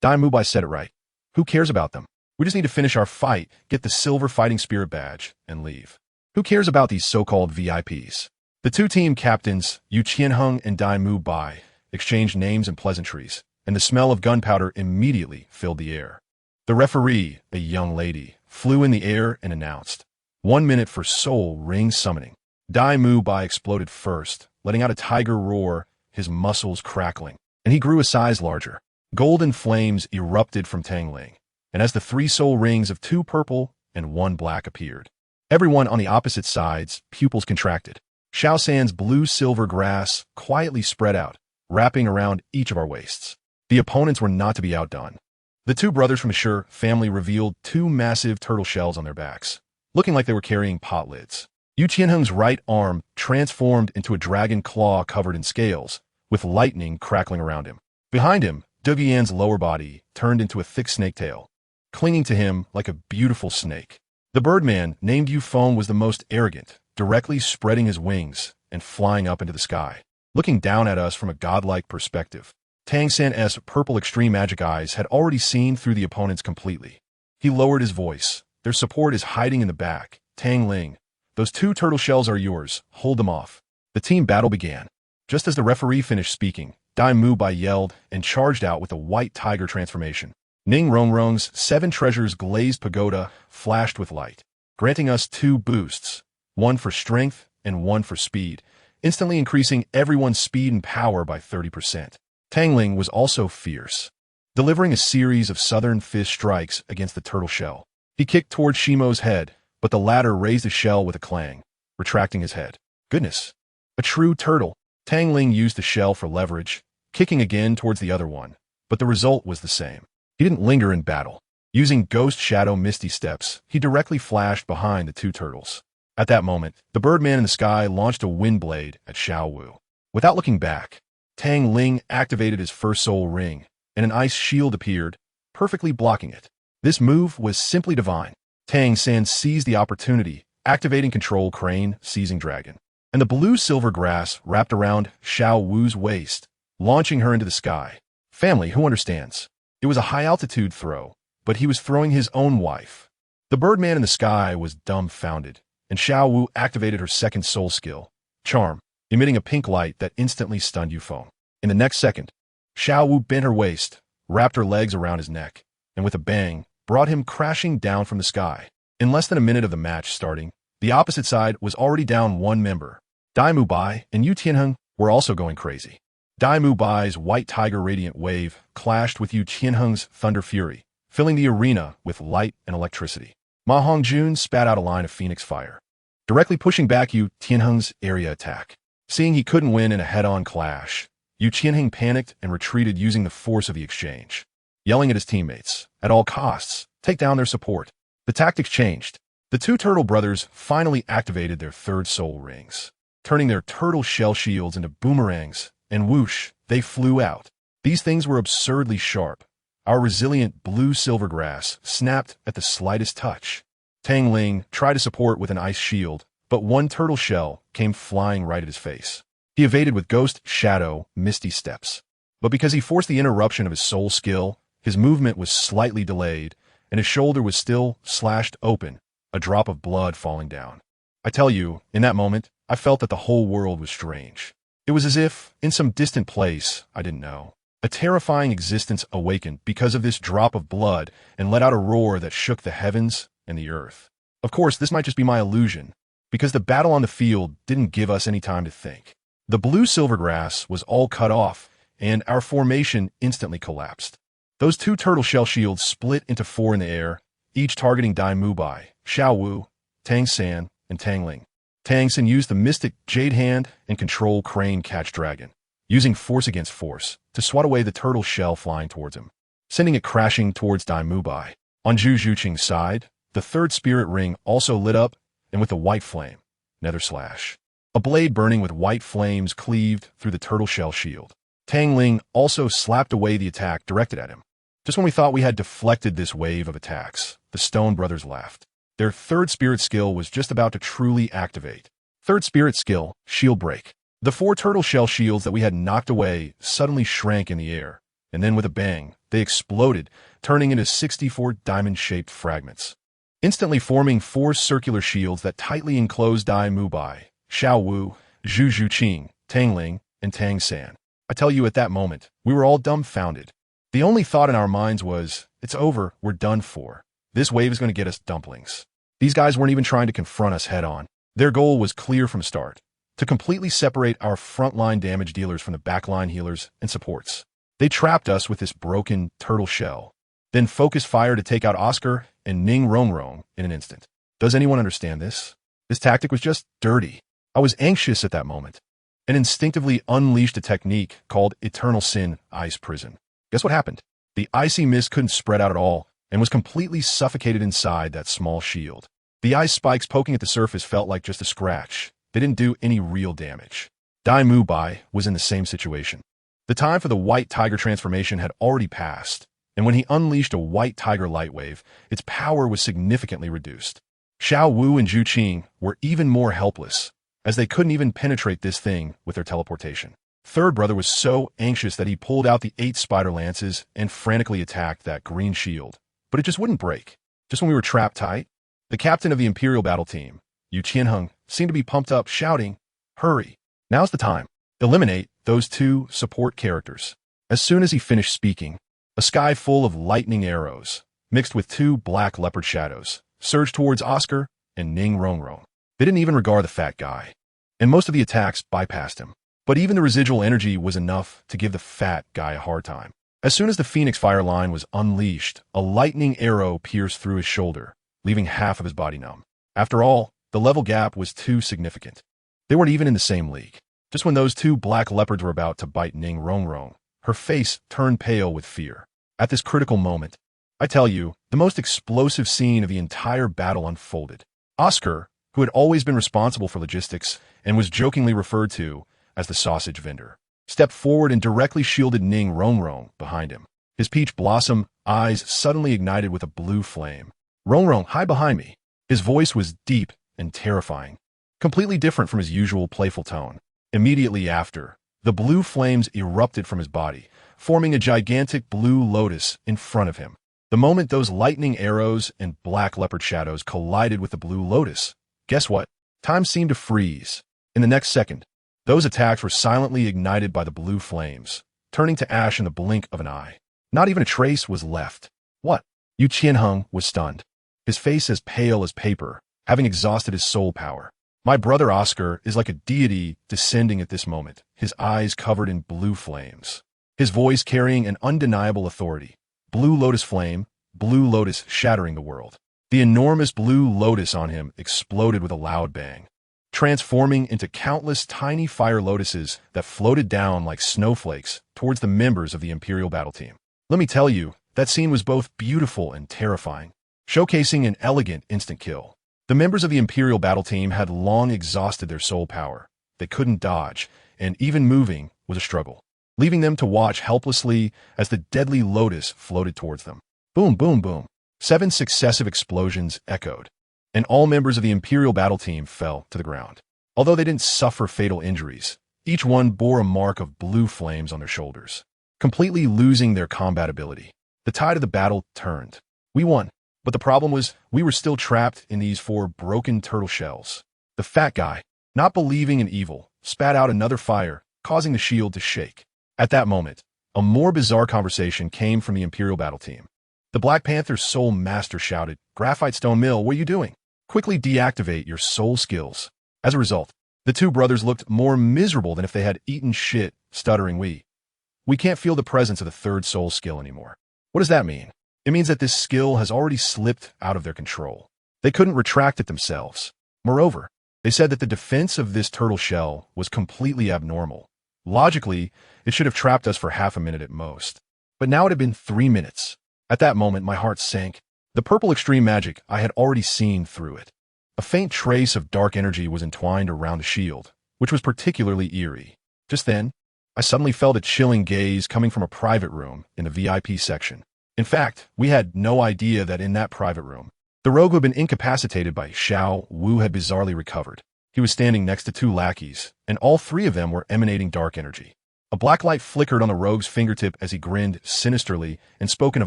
Dalu said it right. Who cares about them? We just need to finish our fight, get the silver fighting spirit badge, and leave. Who cares about these so-called VIPs? The 2 team captains, Qian and Dalu, exchanged names and pleasantries, and the smell of gunpowder immediately filled the air. The referee, a young lady, flew in the air and announced, 1 minute for soul ring summoning. Dalu exploded first, letting out a tiger roar, his muscles crackling, and he grew a size larger. Golden flames erupted from Tang Ling, and as the 3 soul rings of 2 purple and 1 black appeared, everyone on the opposite sides' pupils contracted. Xiao San's blue-silver grass quietly spread out, wrapping around each of our waists. The opponents were not to be outdone. The 2 brothers from the Shi family revealed 2 massive turtle shells on their backs, looking like they were carrying pot lids. Qian's right arm transformed into a dragon claw covered in scales, with lightning crackling around him. Behind him, Douluo Yin's lower body turned into a thick snake tail, clinging to him like a beautiful snake. The birdman, named Yufeng, was the most arrogant, directly spreading his wings and flying up into the sky, looking down at us from a godlike perspective. Tang San's purple extreme magic eyes had already seen through the opponents completely. He lowered his voice. Their support is hiding in the back. Tang Ling, those 2 turtle shells are yours. Hold them off. The team battle began. Just as the referee finished speaking, Dalu yelled and charged out with a white tiger transformation. Ning Rongrong's 7 treasures glazed pagoda flashed with light, granting us 2 boosts, 1 for strength and 1 for speed, instantly increasing everyone's speed and power by 30%. Tang Ling was also fierce, delivering a series of southern fist strikes against the turtle shell. He kicked toward Shimo's head, but the latter raised the shell with a clang, retracting his head. Goodness, a true turtle. Tang Ling used the shell for leverage, kicking again towards the other one, but the result was the same. He didn't linger in battle. Using Ghost Shadow Misty Steps, he directly flashed behind the 2 turtles. At that moment, the birdman in the sky launched a wind blade at Xiao Wu. Without looking back, Tang Ling activated his first soul ring, and an ice shield appeared, perfectly blocking it. This move was simply divine. Tang San seized the opportunity, activating Control Crane, seizing Dragon, and the blue-silver grass wrapped around Xiao Wu's waist, launching her into the sky. Family, who understands? It was a high-altitude throw, but he was throwing his own wife. The birdman in the sky was dumbfounded, and Xiao Wu activated her second soul skill, Charm, emitting a pink light that instantly stunned Yufeng. In the next second, Xiao Wu bent her waist, wrapped her legs around his neck, and with a bang, brought him crashing down from the sky. In less than a minute of the match starting, the opposite side was already down one member. Dai Mubai and Yu Tianheng were also going crazy. Dai Mubai's White Tiger Radiant Wave clashed with Yu Tianheng's Thunder Fury, filling the arena with light and electricity. Ma Hongjun spat out a line of Phoenix Fire, directly pushing back Yu Tianheng's area attack. Seeing he couldn't win in a head-on clash, Yu Tianheng panicked and retreated using the force of the exchange. Yelling at his teammates, at all costs, take down their support. The tactics changed. The two turtle brothers finally activated their third soul rings, turning their turtle shell shields into boomerangs, and whoosh, they flew out. These things were absurdly sharp. Our resilient blue silvergrass snapped at the slightest touch. Tang Ling tried to support with an ice shield, but one turtle shell came flying right at his face. He evaded with ghost, shadow, misty steps. But because he forced the interruption of his soul skill, his movement was slightly delayed, and his shoulder was still slashed open, a drop of blood falling down. I tell you, in that moment, I felt that the whole world was strange. It was as if, in some distant place, I didn't know, a terrifying existence awakened because of this drop of blood and let out a roar that shook the heavens and the earth. Of course, this might just be my illusion, because the battle on the field didn't give us any time to think. The blue silvergrass was all cut off, and our formation instantly collapsed. Those two turtle shell shields split into four in the air, each targeting Dai Mubai, Xiao Wu, Tang San, and Tang Ling. Tang San used the mystic Jade Hand and Control Crane Catch Dragon, using force against force to swat away the turtle shell flying towards him, sending it crashing towards Dai Mubai. On Zhu Zhuqing's side, the third spirit ring also lit up, and with a white flame, nether slash. A blade burning with white flames cleaved through the turtle shell shield. Tang Ling also slapped away the attack directed at him. Just when we thought we had deflected this wave of attacks, the Stone Brothers laughed. Their third spirit skill was just about to truly activate. Third spirit skill, Shield Break. The four turtle shell shields that we had knocked away suddenly shrank in the air, and then with a bang, they exploded, turning into 64 diamond-shaped fragments, instantly forming four circular shields that tightly enclosed Dai Mubai, Xiao Wu, Zhu Zhuqing, Tang Ling, and Tang San. I tell you, at that moment, we were all dumbfounded. The only thought in our minds was, it's over, we're done for. This wave is going to get us dumplings. These guys weren't even trying to confront us head-on. Their goal was clear from start, to completely separate our frontline damage dealers from the backline healers and supports. They trapped us with this broken turtle shell, then focused fire to take out Oscar and Ning Rongrong in an instant. Does anyone understand this? This tactic was just dirty. I was anxious at that moment, and instinctively unleashed a technique called Eternal Sin Ice Prison. Guess what happened? The icy mist couldn't spread out at all, and was completely suffocated inside that small shield. The ice spikes poking at the surface felt like just a scratch. They didn't do any real damage. Dai Mubai was in the same situation. The time for the White Tiger transformation had already passed, and when he unleashed a White Tiger light wave, its power was significantly reduced. Xiao Wu and Zhu Qing were even more helpless, as they couldn't even penetrate this thing with their teleportation. Third brother was so anxious that he pulled out the 8 spider lances and frantically attacked that green shield, but it just wouldn't break. Just when we were trapped tight, the captain of the Imperial battle team, Yu Tianheng, seemed to be pumped up, shouting, "Hurry! Now's the time. Eliminate those 2 support characters." As soon as he finished speaking, a sky full of lightning arrows, mixed with 2 black leopard shadows, surged towards Oscar and Ning Rongrong. They didn't even regard the fat guy, and most of the attacks bypassed him. But even the residual energy was enough to give the fat guy a hard time. As soon as the Phoenix Fire line was unleashed, a lightning arrow pierced through his shoulder, leaving half of his body numb. After all, the level gap was too significant. They weren't even in the same league. Just when those 2 black leopards were about to bite Ning Rongrong, her face turned pale with fear. At this critical moment, I tell you, the most explosive scene of the entire battle unfolded. Oscar, who had always been responsible for logistics and was jokingly referred to as the sausage vendor, stepped forward and directly shielded Ning Rongrong behind him. His peach blossom eyes suddenly ignited with a blue flame. "Rongrong, hide behind me." His voice was deep and terrifying, completely different from his usual playful tone. Immediately after, the blue flames erupted from his body, forming a gigantic blue lotus in front of him. The moment those lightning arrows and black leopard shadows collided with the blue lotus, guess what? Time seemed to freeze. In the next second, those attacks were silently ignited by the blue flames, turning to ash in the blink of an eye. Not even a trace was left. What? Yu Qianheng was stunned, his face as pale as paper, having exhausted his soul power. My brother Oscar is like a deity descending at this moment, his eyes covered in blue flames, his voice carrying an undeniable authority. Blue lotus flame, blue lotus shattering the world. The enormous blue lotus on him exploded with a loud bang, transforming into countless tiny fire lotuses that floated down like snowflakes towards the members of the Imperial battle team. Let me tell you, that scene was both beautiful and terrifying, showcasing an elegant instant kill. The members of the Imperial battle team had long exhausted their soul power. They couldn't dodge, and even moving was a struggle, leaving them to watch helplessly as the deadly lotus floated towards them. Boom, boom, boom. 7 successive explosions echoed, and all members of the Imperial battle team fell to the ground. Although they didn't suffer fatal injuries, each one bore a mark of blue flames on their shoulders, completely losing their combat ability. The tide of the battle turned. We won. But the problem was, we were still trapped in these 4 broken turtle shells. The fat guy, not believing in evil, spat out another fire, causing the shield to shake. At that moment, a more bizarre conversation came from the Imperial battle team. The Black Panther's soul master shouted, "Graphite Stone Mill, what are you doing? Quickly deactivate your soul skills." As a result, the 2 brothers looked more miserable than if they had eaten shit, stuttering, We can't feel the presence of the 3rd soul skill anymore. What does that mean? It means that this skill has already slipped out of their control. They couldn't retract it themselves. Moreover, they said that the defense of this turtle shell was completely abnormal. Logically, it should have trapped us for half a minute at most. But now it had been 3 minutes. At that moment, my heart sank. The purple extreme magic, I had already seen through it. A faint trace of dark energy was entwined around the shield, which was particularly eerie. Just then, I suddenly felt a chilling gaze coming from a private room in the VIP section. In fact, we had no idea that in that private room, the rogue who had been incapacitated by Xiao Wu had bizarrely recovered. He was standing next to 2 lackeys, and all 3 of them were emanating dark energy. A black light flickered on the rogue's fingertip as he grinned sinisterly and spoke in a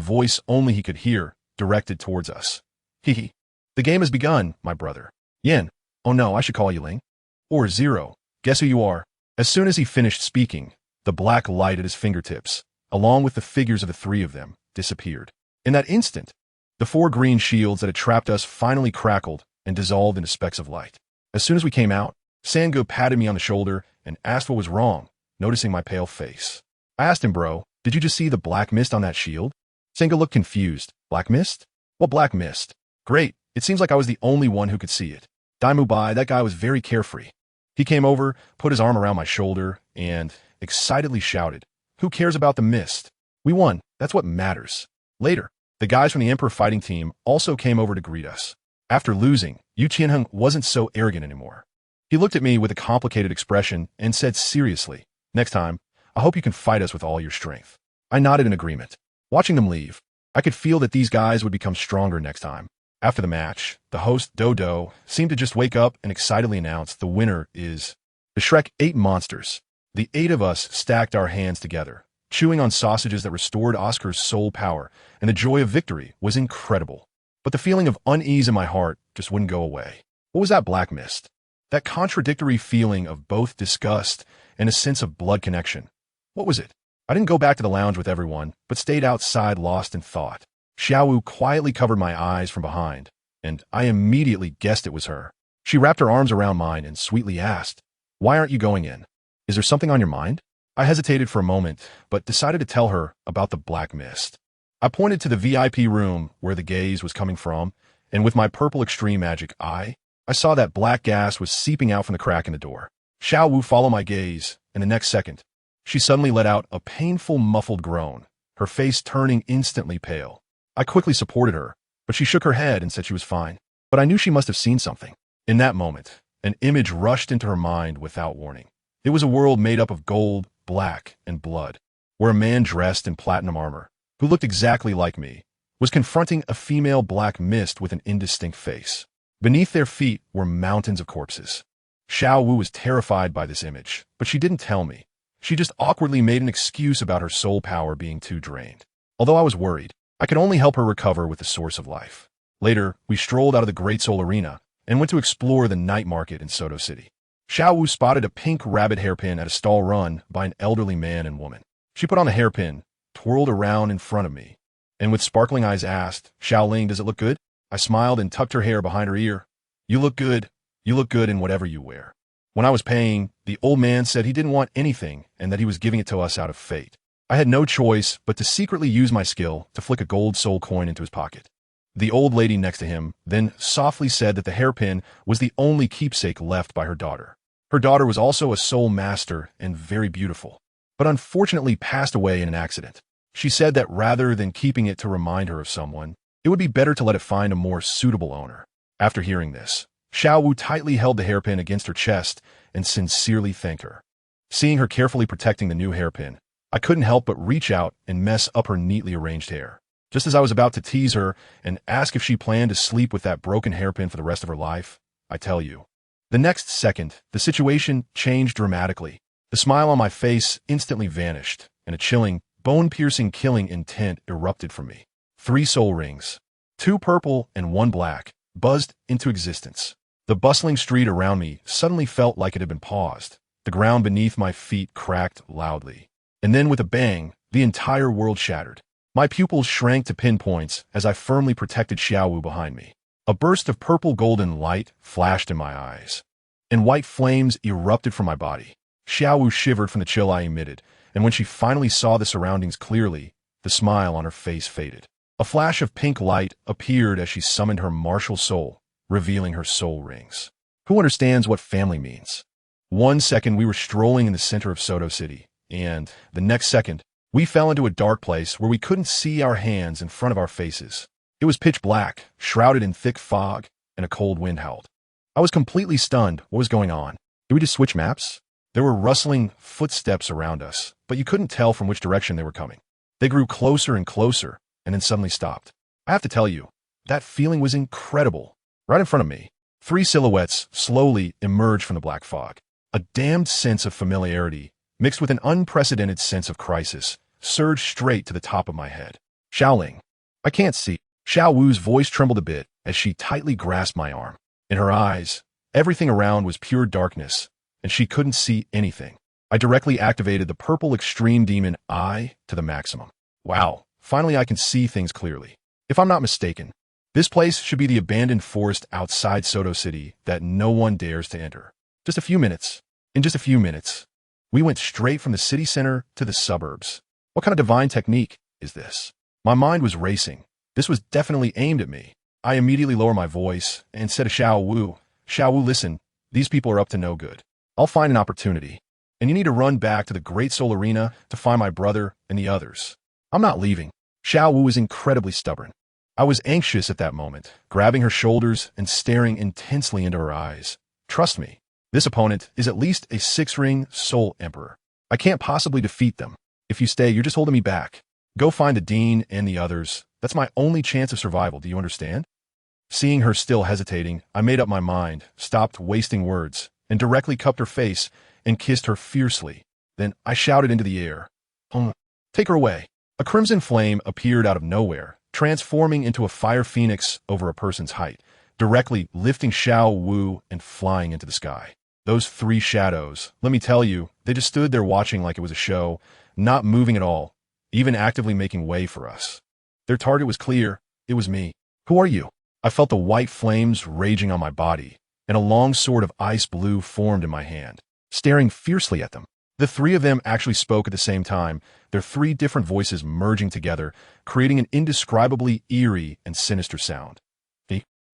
voice only he could hear, directed towards us. Hee. The game has begun, my brother. Yin. Oh no, I should call you Ling. Or Zero. Guess who you are? As soon as he finished speaking, the black light at his fingertips, along with the figures of the 3 of them, disappeared. In that instant, the 4 green shields that had trapped us finally crackled and dissolved into specks of light. As soon as we came out, Sango patted me on the shoulder and asked what was wrong, noticing my pale face. I asked him, bro, did you just see the black mist on that shield? Sango looked confused. Black mist? What black mist? Great, it seems like I was the only one who could see it. Daimu Bai, that guy was very carefree. He came over, put his arm around my shoulder, and excitedly shouted, "Who cares about the mist? We won. That's what matters." Later, the guys from the Emperor fighting team also came over to greet us. After losing, Yu Qianheng wasn't so arrogant anymore. He looked at me with a complicated expression and said seriously, "Next time, I hope you can fight us with all your strength." I nodded in agreement. Watching them leave, I could feel that these guys would become stronger next time. After the match, the host, Douluo, seemed to just wake up and excitedly announce the winner is the Shrek 8 monsters. The 8 of us stacked our hands together, chewing on sausages that restored Oscar's soul power, and the joy of victory was incredible. But the feeling of unease in my heart just wouldn't go away. What was that black mist? That contradictory feeling of both disgust and a sense of blood connection. What was it? I didn't go back to the lounge with everyone, but stayed outside lost in thought. Xiaowu quietly covered my eyes from behind, and I immediately guessed it was her. She wrapped her arms around mine and sweetly asked, "Why aren't you going in? Is there something on your mind?" I hesitated for a moment, but decided to tell her about the black mist. I pointed to the VIP room where the gaze was coming from, and with my purple extreme magic eye, I saw that black gas was seeping out from the crack in the door. Xiaowu followed my gaze, and the next second, she suddenly let out a painful muffled groan, her face turning instantly pale. I quickly supported her, but she shook her head and said she was fine. But I knew she must have seen something. In that moment, an image rushed into her mind without warning. It was a world made up of gold, black, and blood, where a man dressed in platinum armor, who looked exactly like me, was confronting a female black mist with an indistinct face. Beneath their feet were mountains of corpses. Xiao Wu was terrified by this image, but she didn't tell me. She just awkwardly made an excuse about her soul power being too drained. Although I was worried, I could only help her recover with the source of life. Later, we strolled out of the Great Soul Arena and went to explore the night market in Soto City. Xiao Wu spotted a pink rabbit hairpin at a stall run by an elderly man and woman. She put on the hairpin, twirled around in front of me, and with sparkling eyes asked, "Xiaoling, does it look good?" I smiled and tucked her hair behind her ear. "You look good. You look good in whatever you wear." When I was paying, the old man said he didn't want anything and that he was giving it to us out of fate. I had no choice but to secretly use my skill to flick a gold soul coin into his pocket. The old lady next to him then softly said that the hairpin was the only keepsake left by her daughter. Her daughter was also a soul master and very beautiful, but unfortunately passed away in an accident. She said that rather than keeping it to remind her of someone, it would be better to let it find a more suitable owner. After hearing this, Xiao Wu tightly held the hairpin against her chest and sincerely thanked her. Seeing her carefully protecting the new hairpin, I couldn't help but reach out and mess up her neatly arranged hair. Just as I was about to tease her and ask if she planned to sleep with that broken hairpin for the rest of her life, I tell you, the next second, the situation changed dramatically. The smile on my face instantly vanished, and a chilling, bone-piercing killing intent erupted from me. 3 soul rings, 2 purple and 1 black, buzzed into existence. The bustling street around me suddenly felt like it had been paused. The ground beneath my feet cracked loudly. And then with a bang, the entire world shattered. My pupils shrank to pinpoints as I firmly protected Xiaowu behind me. A burst of purple golden light flashed in my eyes, and white flames erupted from my body. Xiaowu shivered from the chill I emitted, and when she finally saw the surroundings clearly, the smile on her face faded. A flash of pink light appeared as she summoned her martial soul, revealing her soul rings. Who understands what family means? One second we were strolling in the center of Soto City, and the next second, we fell into a dark place where we couldn't see our hands in front of our faces. It was pitch black, shrouded in thick fog, and a cold wind howled. I was completely stunned. What was going on? Did we just switch maps? There were rustling footsteps around us, but you couldn't tell from which direction they were coming. They grew closer and closer, and then suddenly stopped. I have to tell you, that feeling was incredible. Right in front of me, 3 silhouettes slowly emerged from the black fog. A damned sense of familiarity, mixed with an unprecedented sense of crisis, surged straight to the top of my head. Xiaoling. I can't see. Xiao Wu's voice trembled a bit as she tightly grasped my arm. In her eyes, everything around was pure darkness, and she couldn't see anything. I directly activated the purple extreme demon eye to the maximum. Wow, finally I can see things clearly. If I'm not mistaken, this place should be the abandoned forest outside Soto City that no one dares to enter. In just a few minutes, we went straight from the city center to the suburbs. What kind of divine technique is this? My mind was racing. This was definitely aimed at me. I immediately lowered my voice and said to Xiao Wu, listen, these people are up to no good. I'll find an opportunity, and you need to run back to the Great Soul Arena to find my brother and the others. I'm not leaving. Xiao Wu was incredibly stubborn. I was anxious at that moment, grabbing her shoulders and staring intensely into her eyes. Trust me, this opponent is at least a 6-ring soul emperor. I can't possibly defeat them. If you stay, you're just holding me back. Go find the dean and the others. That's my only chance of survival, do you understand? Seeing her still hesitating, I made up my mind, stopped wasting words, and directly cupped her face and kissed her fiercely. Then I shouted into the air, take her away. A crimson flame appeared out of nowhere, transforming into a fire phoenix over a person's height, directly lifting Xiao Wu and flying into the sky. Those 3 shadows, let me tell you, they just stood there watching like it was a show, not moving at all, even actively making way for us. Their target was clear. It was me. Who are you? I felt the white flames raging on my body, and a long sword of ice blue formed in my hand, staring fiercely at them. The 3 of them actually spoke at the same time, their 3 different voices merging together, creating an indescribably eerie and sinister sound.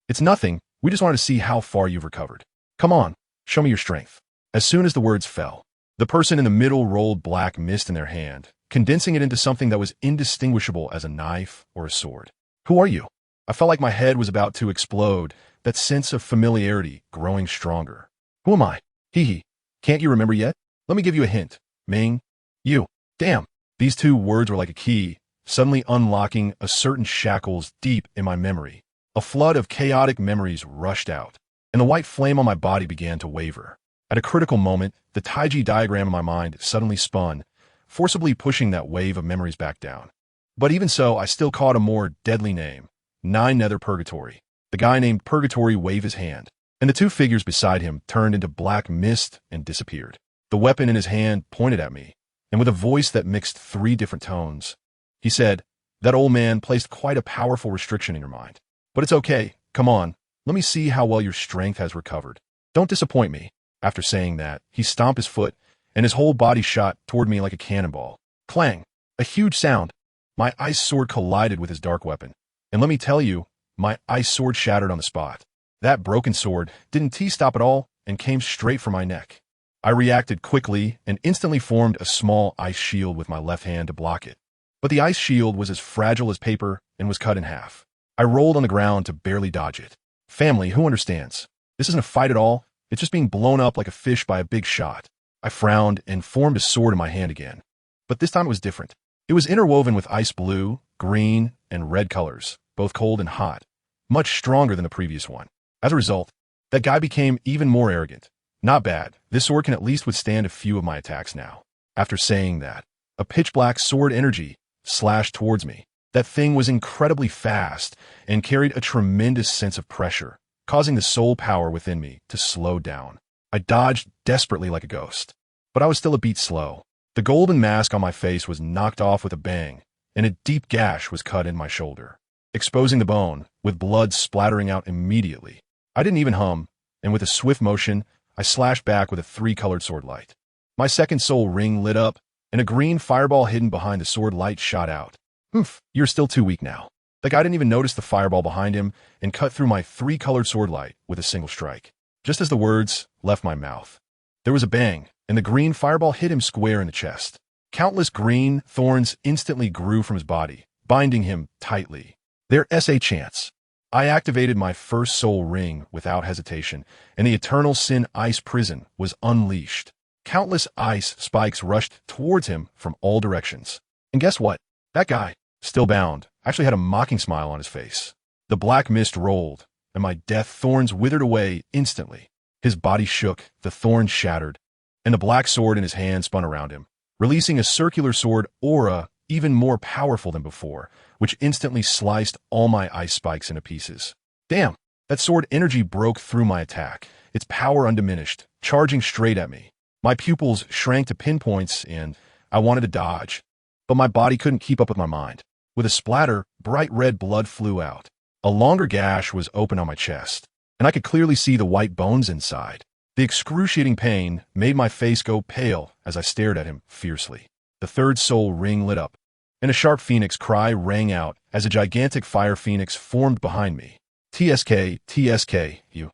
It's nothing. We just wanted to see how far you've recovered. Come on, show me your strength. As soon as the words fell, the person in the middle rolled black mist in their hand, condensing it into something that was indistinguishable as a knife or a sword. Who are you? I felt like my head was about to explode, that sense of familiarity growing stronger. Who am I? Hee. Can't you remember yet? Let me give you a hint. Ming. You. Damn. These 2 words were like a key, suddenly unlocking a certain shackles deep in my memory. A flood of chaotic memories rushed out, and the white flame on my body began to waver. At a critical moment, the Taiji diagram in my mind suddenly spun, forcibly pushing that wave of memories back down. But even so, I still caught a more deadly name, 9 Nether Purgatory. The guy named Purgatory waved his hand, and the 2 figures beside him turned into black mist and disappeared. The weapon in his hand pointed at me, and with a voice that mixed 3 different tones, he said, That old man placed quite a powerful restriction in your mind. But it's okay. Come on. Let me see how well your strength has recovered. Don't disappoint me. After saying that, he stomped his foot, and his whole body shot toward me like a cannonball. Clang! A huge sound. My ice sword collided with his dark weapon. And let me tell you, my ice sword shattered on the spot. That broken sword didn't T-stop at all and came straight for my neck. I reacted quickly and instantly formed a small ice shield with my left hand to block it. But the ice shield was as fragile as paper and was cut in half. I rolled on the ground to barely dodge it. Family, who understands? This isn't a fight at all. It's just being blown up like a fish by a big shot. I frowned and formed a sword in my hand again. But this time it was different. It was interwoven with ice blue, green, and red colors, both cold and hot, much stronger than the previous one. As a result, that guy became even more arrogant. Not bad. This sword can at least withstand a few of my attacks now. After saying that, a pitch-black sword energy slashed towards me. That thing was incredibly fast and carried a tremendous sense of pressure, causing the soul power within me to slow down. I dodged desperately like a ghost, but I was still a beat slow. The golden mask on my face was knocked off with a bang, and a deep gash was cut in my shoulder, exposing the bone, with blood splattering out immediately. I didn't even hum, and with a swift motion, I slashed back with a 3-colored sword light. My second soul ring lit up, and a green fireball hidden behind the sword light shot out. Oof, you're still too weak now. The guy didn't even notice the fireball behind him and cut through my 3-colored sword light with a single strike. Just as the words left my mouth, there was a bang, and the green fireball hit him square in the chest. Countless green thorns instantly grew from his body, binding him tightly. There's a chance. I activated my first soul ring without hesitation, and the Eternal Sin Ice Prison was unleashed. Countless ice spikes rushed towards him from all directions. And guess what? That guy, still bound, actually had a mocking smile on his face. The black mist rolled, and my death thorns withered away instantly. His body shook, the thorns shattered, and the black sword in his hand spun around him, releasing a circular sword aura even more powerful than before, which instantly sliced all my ice spikes into pieces. Damn, that sword energy broke through my attack, its power undiminished, charging straight at me. My pupils shrank to pinpoints, and I wanted to dodge, but my body couldn't keep up with my mind. With a splatter, bright red blood flew out. A longer gash was open on my chest, and I could clearly see the white bones inside. The excruciating pain made my face go pale as I stared at him fiercely. The third soul ring lit up, and a sharp phoenix cry rang out as a gigantic fire phoenix formed behind me. TSK, TSK, you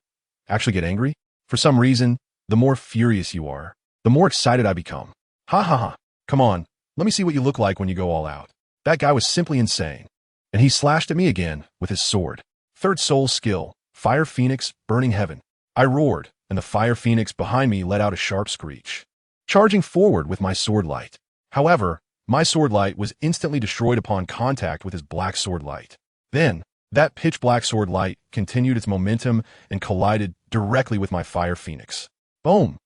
actually get angry? For some reason, the more furious you are, the more excited I become. Ha ha ha, come on, let me see what you look like when you go all out. That guy was simply insane, and he slashed at me again with his sword. Third soul skill, Fire Phoenix, Burning Heaven. I roared, and the fire phoenix behind me let out a sharp screech, charging forward with my sword light. However, my sword light was instantly destroyed upon contact with his black sword light. Then, that pitch-black sword light continued its momentum and collided directly with my fire phoenix. Boom!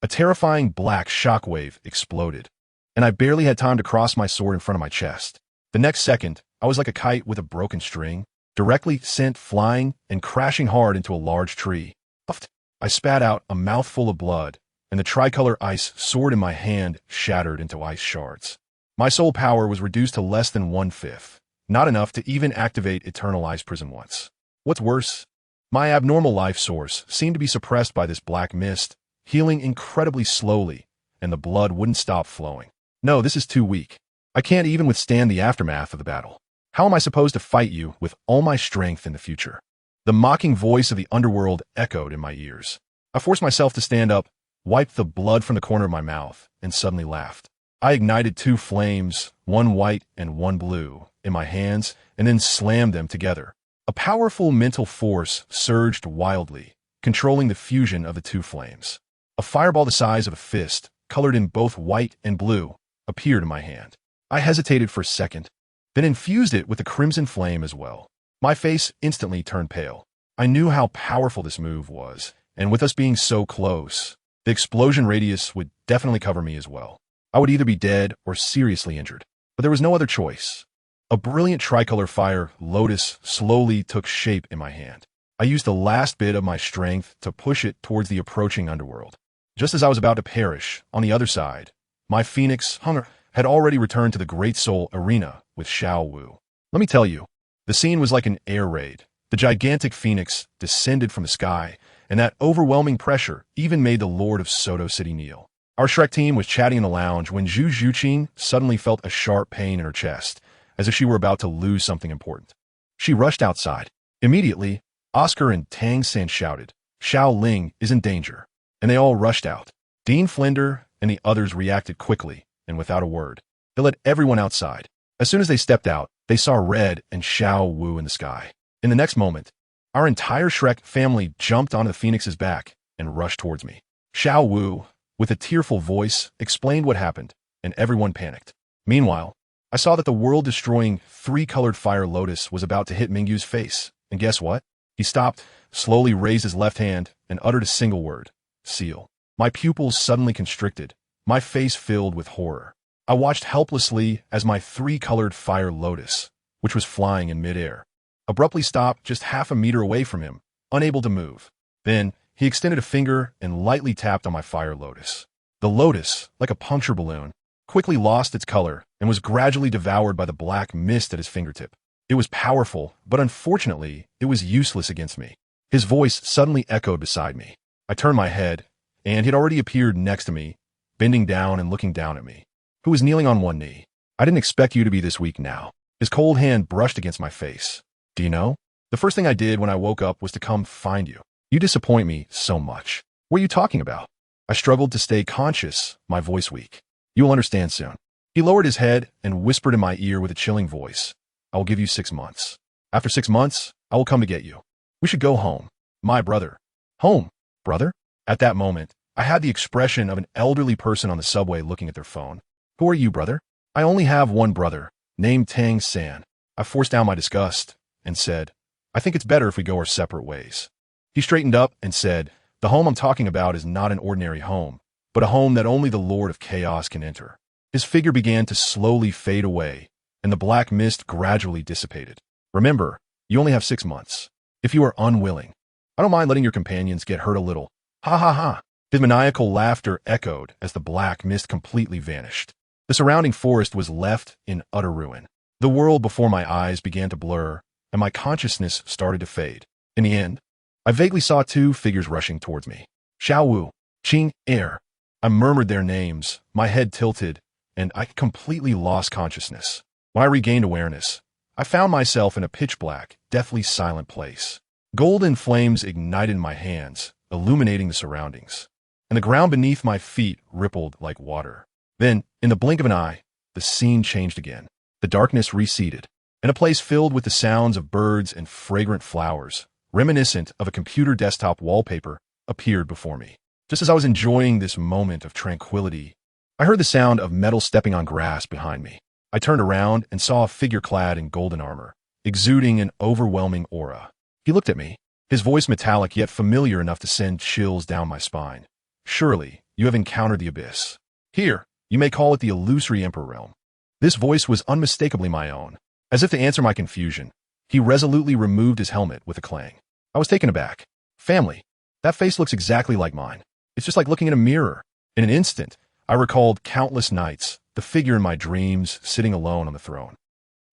A terrifying black shockwave exploded, and I barely had time to cross my sword in front of my chest. The next second, I was like a kite with a broken string, directly sent flying and crashing hard into a large tree. Puffed. I spat out a mouthful of blood, and the tricolor ice sword in my hand shattered into ice shards. My soul power was reduced to less than 1/5, not enough to even activate Eternal Ice Prison once. What's worse, my abnormal life source seemed to be suppressed by this black mist, healing incredibly slowly, and the blood wouldn't stop flowing. No, this is too weak. I can't even withstand the aftermath of the battle. How am I supposed to fight you with all my strength in the future? The mocking voice of the underworld echoed in my ears. I forced myself to stand up, wiped the blood from the corner of my mouth, and suddenly laughed. I ignited 2 flames, one white and one blue, in my hands, and then slammed them together. A powerful mental force surged wildly, controlling the fusion of the 2 flames. A fireball the size of a fist, colored in both white and blue, appeared in my hand. I hesitated for a second, then infused it with the crimson flame as well. My face instantly turned pale. I knew how powerful this move was, and with us being so close, the explosion radius would definitely cover me as well. I would either be dead or seriously injured, but there was no other choice. A brilliant tricolor fire lotus slowly took shape in my hand. I used the last bit of my strength to push it towards the approaching underworld. Just as I was about to perish, on the other side, my phoenix hunger had already returned to the Great Soul Arena with Xiao Wu. Let me tell you, the scene was like an air raid. The gigantic phoenix descended from the sky, and that overwhelming pressure even made the Lord of Soto City kneel. Our Shrek team was chatting in the lounge when Zhu Zhuqin suddenly felt a sharp pain in her chest, as if she were about to lose something important. She rushed outside. Immediately, Oscar and Tang San shouted, "Xiao Ling is in danger," and they all rushed out. Dean Flinder and the others reacted quickly, and without a word. They led everyone outside. As soon as they stepped out, they saw Red and Xiao Wu in the sky. In the next moment, our entire Shrek family jumped onto the phoenix's back and rushed towards me. Xiao Wu, with a tearful voice, explained what happened, and everyone panicked. Meanwhile, I saw that the world-destroying three-colored fire lotus was about to hit Mingyu's face, and guess what? He stopped, slowly raised his left hand, and uttered a single word, "Seal." My pupils suddenly constricted, my face filled with horror. I watched helplessly as my three-colored fire lotus, which was flying in midair, abruptly stopped just half a meter away from him, unable to move. Then, he extended a finger and lightly tapped on my fire lotus. The lotus, like a puncture balloon, quickly lost its color and was gradually devoured by the black mist at his fingertip. It was powerful, but unfortunately, it was useless against me. His voice suddenly echoed beside me. I turned my head, and he'd already appeared next to me, bending down and looking down at me, who was kneeling on one knee. "I didn't expect you to be this weak now." His cold hand brushed against my face. "Do you know? The first thing I did when I woke up was to come find you. You disappoint me so much." "What are you talking about?" I struggled to stay conscious, my voice weak. "You will understand soon." He lowered his head and whispered in my ear with a chilling voice, "I will give you 6 months. After 6 months, I will come to get you. We should go home. My brother." "Home? Brother?" At that moment, I had the expression of an elderly person on the subway looking at their phone. "Who are you, brother?" "I only have one brother, named Tang San." I forced down my disgust and said, "I think it's better if we go our separate ways." He straightened up and said, "The home I'm talking about is not an ordinary home, but a home that only the Lord of Chaos can enter." His figure began to slowly fade away, and the black mist gradually dissipated. "Remember, you only have 6 months. If you are unwilling, I don't mind letting your companions get hurt a little." Ha ha ha. His maniacal laughter echoed as the black mist completely vanished. The surrounding forest was left in utter ruin. The world before my eyes began to blur, and my consciousness started to fade. In the end, I vaguely saw 2 figures rushing towards me. Xiao Wu, Qing, Air. I murmured their names, my head tilted, and I completely lost consciousness. When I regained awareness, I found myself in a pitch-black, deathly silent place. Golden flames ignited in my hands, illuminating the surroundings, and the ground beneath my feet rippled like water. Then, in the blink of an eye, the scene changed again. The darkness receded, and a place filled with the sounds of birds and fragrant flowers, reminiscent of a computer desktop wallpaper, appeared before me. Just as I was enjoying this moment of tranquility, I heard the sound of metal stepping on grass behind me. I turned around and saw a figure clad in golden armor, exuding an overwhelming aura. He looked at me, his voice metallic yet familiar enough to send chills down my spine. "Surely, you have encountered the abyss. Here, you may call it the illusory Emperor realm." This voice was unmistakably my own. As if to answer my confusion, he resolutely removed his helmet with a clang. I was taken aback. "Family, that face looks exactly like mine. It's just like looking in a mirror." In an instant, I recalled countless nights, the figure in my dreams sitting alone on the throne.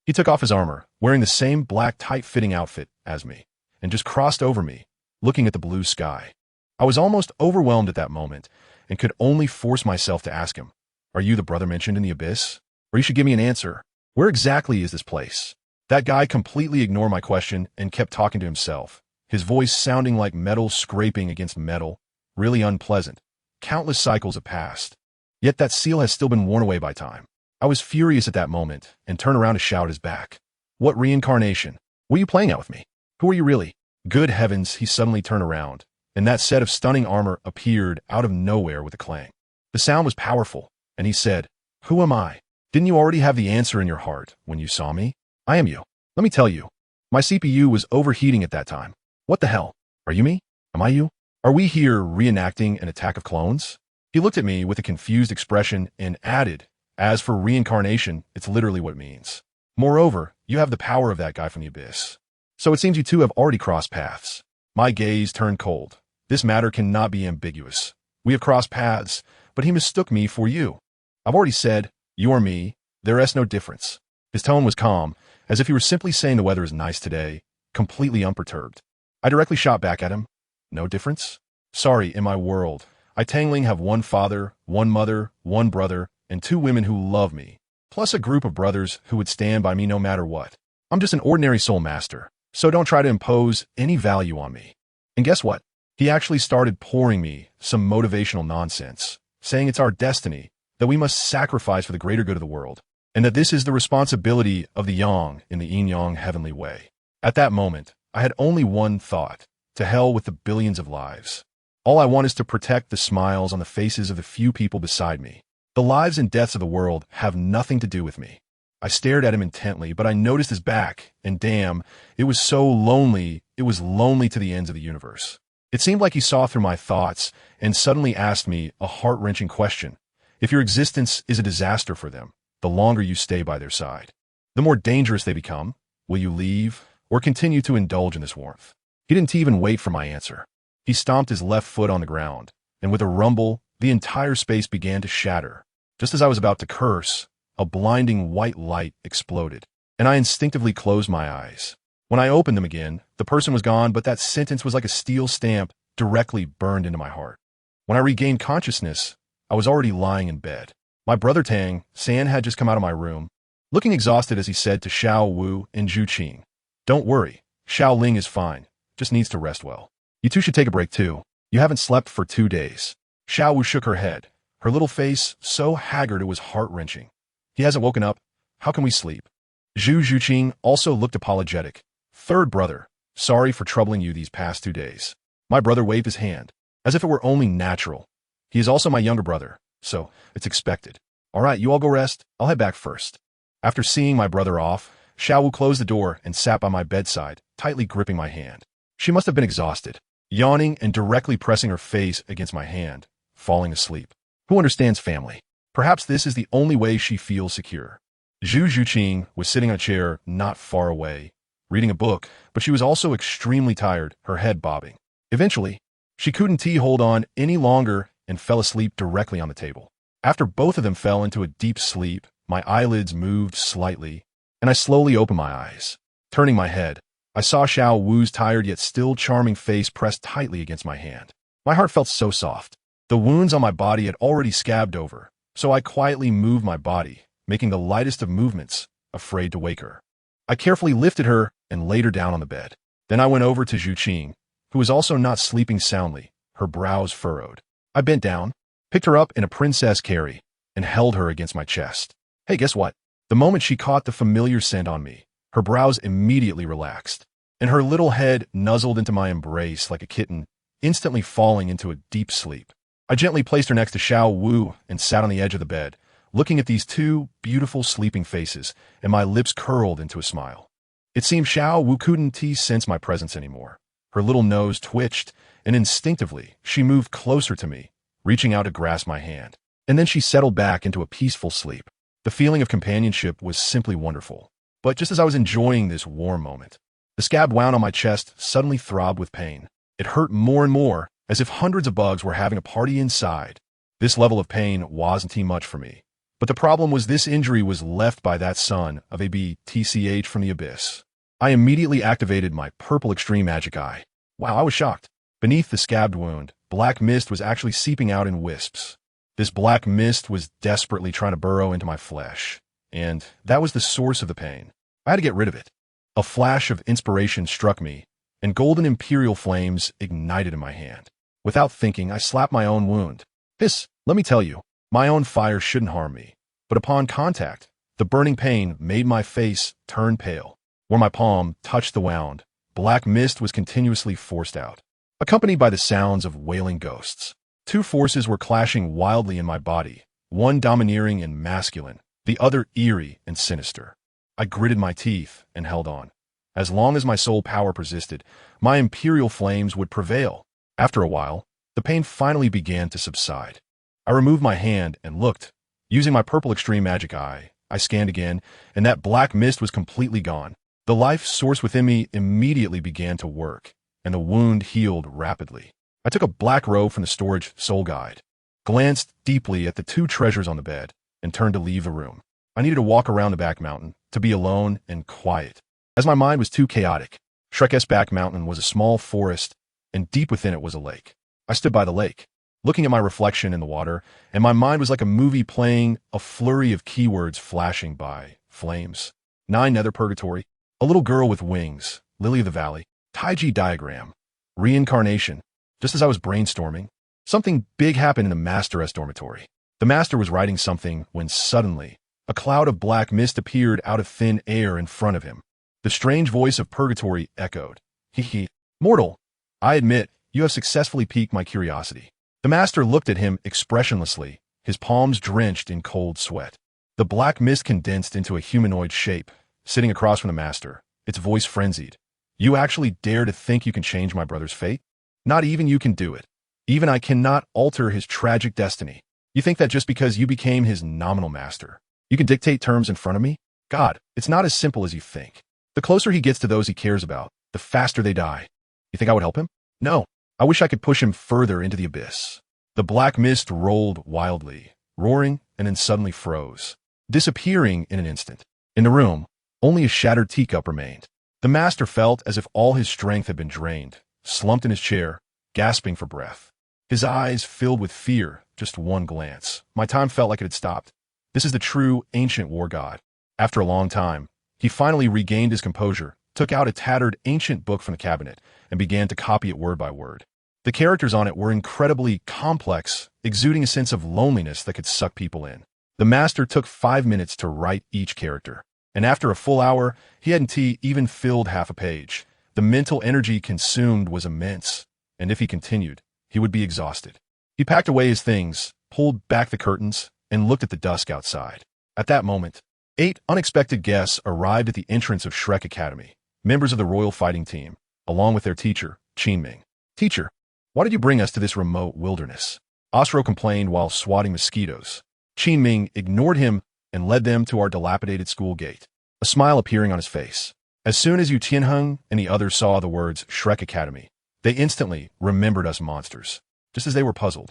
He took off his armor, wearing the same black tight-fitting outfit as me, and just crossed over me, looking at the blue sky. I was almost overwhelmed at that moment, and could only force myself to ask him, "Are you the brother mentioned in the abyss? Or you should give me an answer. Where exactly is this place?" That guy completely ignored my question and kept talking to himself, his voice sounding like metal scraping against metal, really unpleasant. Countless cycles have passed. Yet that seal has still been worn away by time. I was furious at that moment and turned around to shout at his back. "What reincarnation? What are you playing at with me? Who are you really?" Good heavens, he suddenly turned around, and that set of stunning armor appeared out of nowhere with a clang. The sound was powerful, and he said, "Who am I? Didn't you already have the answer in your heart when you saw me? I am you. Let me tell you. My CPU was overheating at that time. What the hell? Are you me? Am I you? Are we here reenacting an attack of clones?" He looked at me with a confused expression and added, "As for reincarnation, it's literally what it means. Moreover, you have the power of that guy from the abyss. So it seems you two have already crossed paths." My gaze turned cold. This matter cannot be ambiguous. We have crossed paths, but he mistook me for you. I've already said, "You are me. There is no difference." His tone was calm, as if he were simply saying the weather is nice today, completely unperturbed. I directly shot back at him. No difference? Sorry, in my world, I Tangling have one father, one mother, one brother, and two women who love me, plus a group of brothers who would stand by me no matter what. I'm just an ordinary soul master, so don't try to impose any value on me. And guess what? He actually started pouring me some motivational nonsense, saying it's our destiny, that we must sacrifice for the greater good of the world, and that this is the responsibility of the yang in the yin-yang heavenly way. At that moment, I had only one thought: to hell with the billions of lives. All I want is to protect the smiles on the faces of the few people beside me. The lives and deaths of the world have nothing to do with me. I stared at him intently, but I noticed his back, and damn, it was so lonely, it was lonely to the ends of the universe. It seemed like he saw through my thoughts and suddenly asked me a heart-wrenching question. If your existence is a disaster for them, the longer you stay by their side, the more dangerous they become. Will you leave or continue to indulge in this warmth? He didn't even wait for my answer. He stomped his left foot on the ground, and with a rumble, the entire space began to shatter. Just as I was about to curse, a blinding white light exploded, and I instinctively closed my eyes. When I opened them again, the person was gone, but that sentence was like a steel stamp directly burned into my heart. When I regained consciousness, I was already lying in bed. My brother Tang, San, had just come out of my room, looking exhausted as he said to Xiao Wu and Zhu Qing, "Don't worry, Xiao Ling is fine, just needs to rest well. You two should take a break too. You haven't slept for 2 days." Xiao Wu shook her head, her little face so haggard it was heart-wrenching. "He hasn't woken up. How can we sleep?" Zhu Qing also looked apologetic. "Third brother, sorry for troubling you these past 2 days." My brother waved his hand, as if it were only natural. He is also my younger brother, so it's expected. "All right, you all go rest. I'll head back first." After seeing my brother off, Xiao Wu closed the door and sat by my bedside, tightly gripping my hand. She must have been exhausted, yawning and directly pressing her face against my hand, falling asleep. Who understands family? Perhaps this is the only way she feels secure. Zhu Qing was sitting on a chair not far away, reading a book, but she was also extremely tired, her head bobbing. Eventually, she couldn't hold on any longer and fell asleep directly on the table. After both of them fell into a deep sleep, my eyelids moved slightly, and I slowly opened my eyes. Turning my head, I saw Xiao Wu's tired yet still charming face pressed tightly against my hand. My heart felt so soft. The wounds on my body had already scabbed over, so I quietly moved my body, making the lightest of movements, afraid to wake her. I carefully lifted her and laid her down on the bed. Then I went over to Zhu Qing, who was also not sleeping soundly, her brows furrowed. I bent down, picked her up in a princess carry, and held her against my chest. Hey, guess what? The moment she caught the familiar scent on me, her brows immediately relaxed, and her little head nuzzled into my embrace like a kitten, instantly falling into a deep sleep. I gently placed her next to Xiao Wu and sat on the edge of the bed, looking at these two beautiful sleeping faces, and my lips curled into a smile. It seemed Xiao Wu couldn't sense my presence anymore. Her little nose twitched, and instinctively, she moved closer to me, reaching out to grasp my hand. And then she settled back into a peaceful sleep. The feeling of companionship was simply wonderful. But just as I was enjoying this warm moment, the scab wound on my chest suddenly throbbed with pain. It hurt more and more, as if hundreds of bugs were having a party inside. This level of pain wasn't too much for me. But the problem was this injury was left by that son of a BTCH from the abyss. I immediately activated my purple extreme magic eye. Wow, I was shocked. Beneath the scabbed wound, black mist was actually seeping out in wisps. This black mist was desperately trying to burrow into my flesh, and that was the source of the pain. I had to get rid of it. A flash of inspiration struck me, and golden imperial flames ignited in my hand. Without thinking, I slapped my own wound. Let me tell you, my own fire shouldn't harm me. But upon contact, the burning pain made my face turn pale. Where my palm touched the wound, black mist was continuously forced out, accompanied by the sounds of wailing ghosts. Two forces were clashing wildly in my body, one domineering and masculine, the other eerie and sinister. I gritted my teeth and held on. As long as my soul power persisted, my imperial flames would prevail. After a while, the pain finally began to subside. I removed my hand and looked. Using my purple extreme magic eye, I scanned again, and that black mist was completely gone. The life source within me immediately began to work, and the wound healed rapidly. I took a black robe from the storage soul guide, glanced deeply at the two treasures on the bed, and turned to leave the room. I needed to walk around the back mountain, to be alone and quiet, as my mind was too chaotic. Shrek's back mountain was a small forest, and deep within it was a lake. I stood by the lake, looking at my reflection in the water, and my mind was like a movie playing, a flurry of keywords flashing by. Flames, 9 nether purgatory, a little girl with wings, lily of the valley, Taiji diagram, reincarnation. Just as I was brainstorming, something big happened in the Master's dormitory. The master was writing something when suddenly, a cloud of black mist appeared out of thin air in front of him. The strange voice of purgatory echoed. Hee. Mortal, I admit, you have successfully piqued my curiosity. The master looked at him expressionlessly, his palms drenched in cold sweat. The black mist condensed into a humanoid shape, sitting across from the master, its voice frenzied. You actually dare to think you can change my brother's fate? Not even you can do it. Even I cannot alter his tragic destiny. You think that just because you became his nominal master, you can dictate terms in front of me? God, it's not as simple as you think. The closer he gets to those he cares about, the faster they die. You think I would help him? No. I wish I could push him further into the abyss. The black mist rolled wildly, roaring, and then suddenly froze, disappearing in an instant. In the room, only a shattered teacup remained. The master felt as if all his strength had been drained, slumped in his chair, gasping for breath. His eyes filled with fear, just one glance. My time felt like it had stopped. This is the true ancient war god. After a long time, he finally regained his composure, took out a tattered ancient book from the cabinet, and began to copy it word by word. The characters on it were incredibly complex, exuding a sense of loneliness that could suck people in. The master took 5 minutes to write each character, and after a full hour, he hadn't even filled half a page. The mental energy consumed was immense, and if he continued, he would be exhausted. He packed away his things, pulled back the curtains, and looked at the dusk outside. At that moment, 8 unexpected guests arrived at the entrance of Shrek Academy, members of the royal fighting team, along with their teacher, Qian. Teacher, why did you bring us to this remote wilderness? Osro complained while swatting mosquitoes. Qian ignored him and led them to our dilapidated school gate, a smile appearing on his face. As soon as Yu Tianheng and the others saw the words Shrek Academy, they instantly remembered us monsters, just as they were puzzled.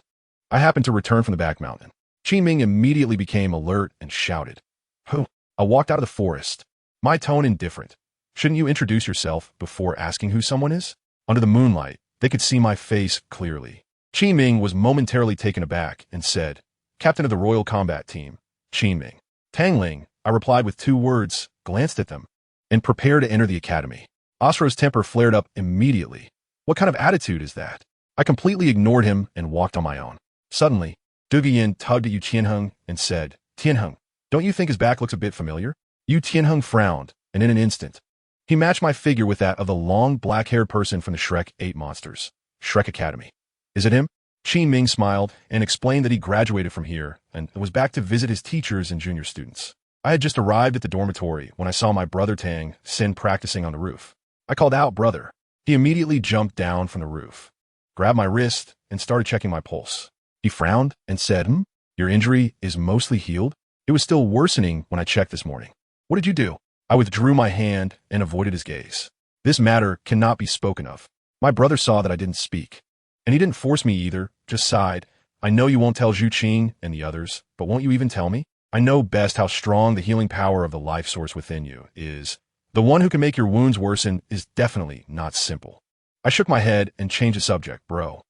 I happened to return from the back mountain. Qian immediately became alert and shouted, "Who?" I walked out of the forest, my tone indifferent. Shouldn't you introduce yourself before asking who someone is? Under the moonlight, they could see my face clearly. Qian was momentarily taken aback and said, "Captain of the Royal Combat Team, Qian." Tangling, I replied with 2 words, glanced at them, and prepared to enter the academy. Osro's temper flared up immediately. What kind of attitude is that? I completely ignored him and walked on my own. Suddenly, Dugian tugged at Yu Tianheng and said, "Tianheng, don't you think his back looks a bit familiar?" Yu Tianheng frowned, and in an instant, he matched my figure with that of the long, black-haired person from the Shrek 8 monsters. Shrek Academy. Is it him? Qian smiled and explained that he graduated from here and was back to visit his teachers and junior students. I had just arrived at the dormitory when I saw my brother Tang Sin practicing on the roof. I called out, "Brother." He immediately jumped down from the roof, grabbed my wrist, and started checking my pulse. He frowned and said, "Your injury is mostly healed? It was still worsening when I checked this morning. What did you do?" I withdrew my hand and avoided his gaze. This matter cannot be spoken of. My brother saw that I didn't speak, and he didn't force me either, just sighed. "I know you won't tell Zhu Qing and the others, but won't you even tell me? I know best how strong the healing power of the life source within you is. The one who can make your wounds worsen is definitely not simple." I shook my head and changed the subject. "Bro,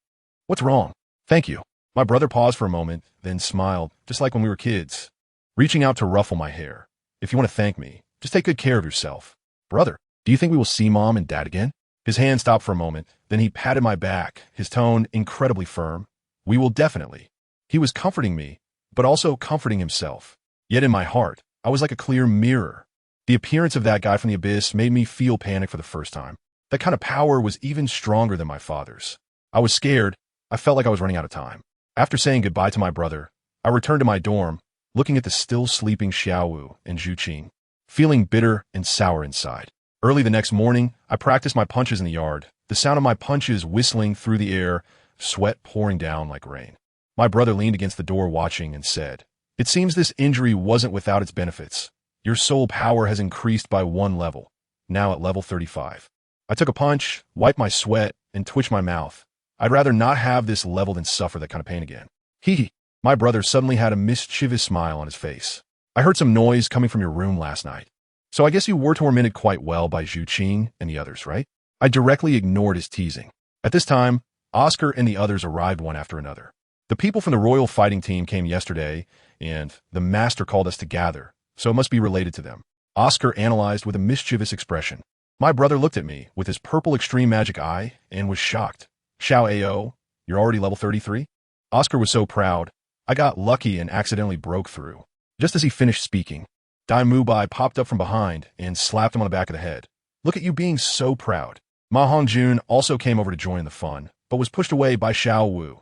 what's wrong?" "Thank you." My brother paused for a moment, then smiled, just like when we were kids, reaching out to ruffle my hair. "If you want to thank me, just take good care of yourself." "Brother, do you think we will see Mom and Dad again?" His hand stopped for a moment, then he patted my back, his tone incredibly firm. "We will definitely." He was comforting me, but also comforting himself. Yet in my heart, I was like a clear mirror. The appearance of that guy from the abyss made me feel panic for the first time. That kind of power was even stronger than my father's. I was scared. I felt like I was running out of time. After saying goodbye to my brother, I returned to my dorm, looking at the still sleeping Xiaowu and Zhu Qing, feeling bitter and sour inside. Early the next morning, I practiced my punches in the yard, the sound of my punches whistling through the air, sweat pouring down like rain. My brother leaned against the door watching and said, "It seems this injury wasn't without its benefits. Your soul power has increased by 1 level, now at level 35. I took a punch, wiped my sweat, and twitched my mouth. I'd rather not have this level than suffer that kind of pain again. Hee hee. My brother suddenly had a mischievous smile on his face. I heard some noise coming from your room last night. So I guess you were tormented quite well by Zhu Qing and the others, right? I directly ignored his teasing. At this time, Oscar and the others arrived one after another. The people from the royal fighting team came yesterday, and the master called us to gather, so it must be related to them. Oscar analyzed with a mischievous expression. My brother looked at me with his purple extreme magic eye and was shocked. Xiao Ao, you're already level 33? Oscar was so proud. I got lucky and accidentally broke through. Just as he finished speaking, Dai Mubai popped up from behind and slapped him on the back of the head. Look at you being so proud. Ma Hongjun also came over to join the fun, but was pushed away by Xiao Wu.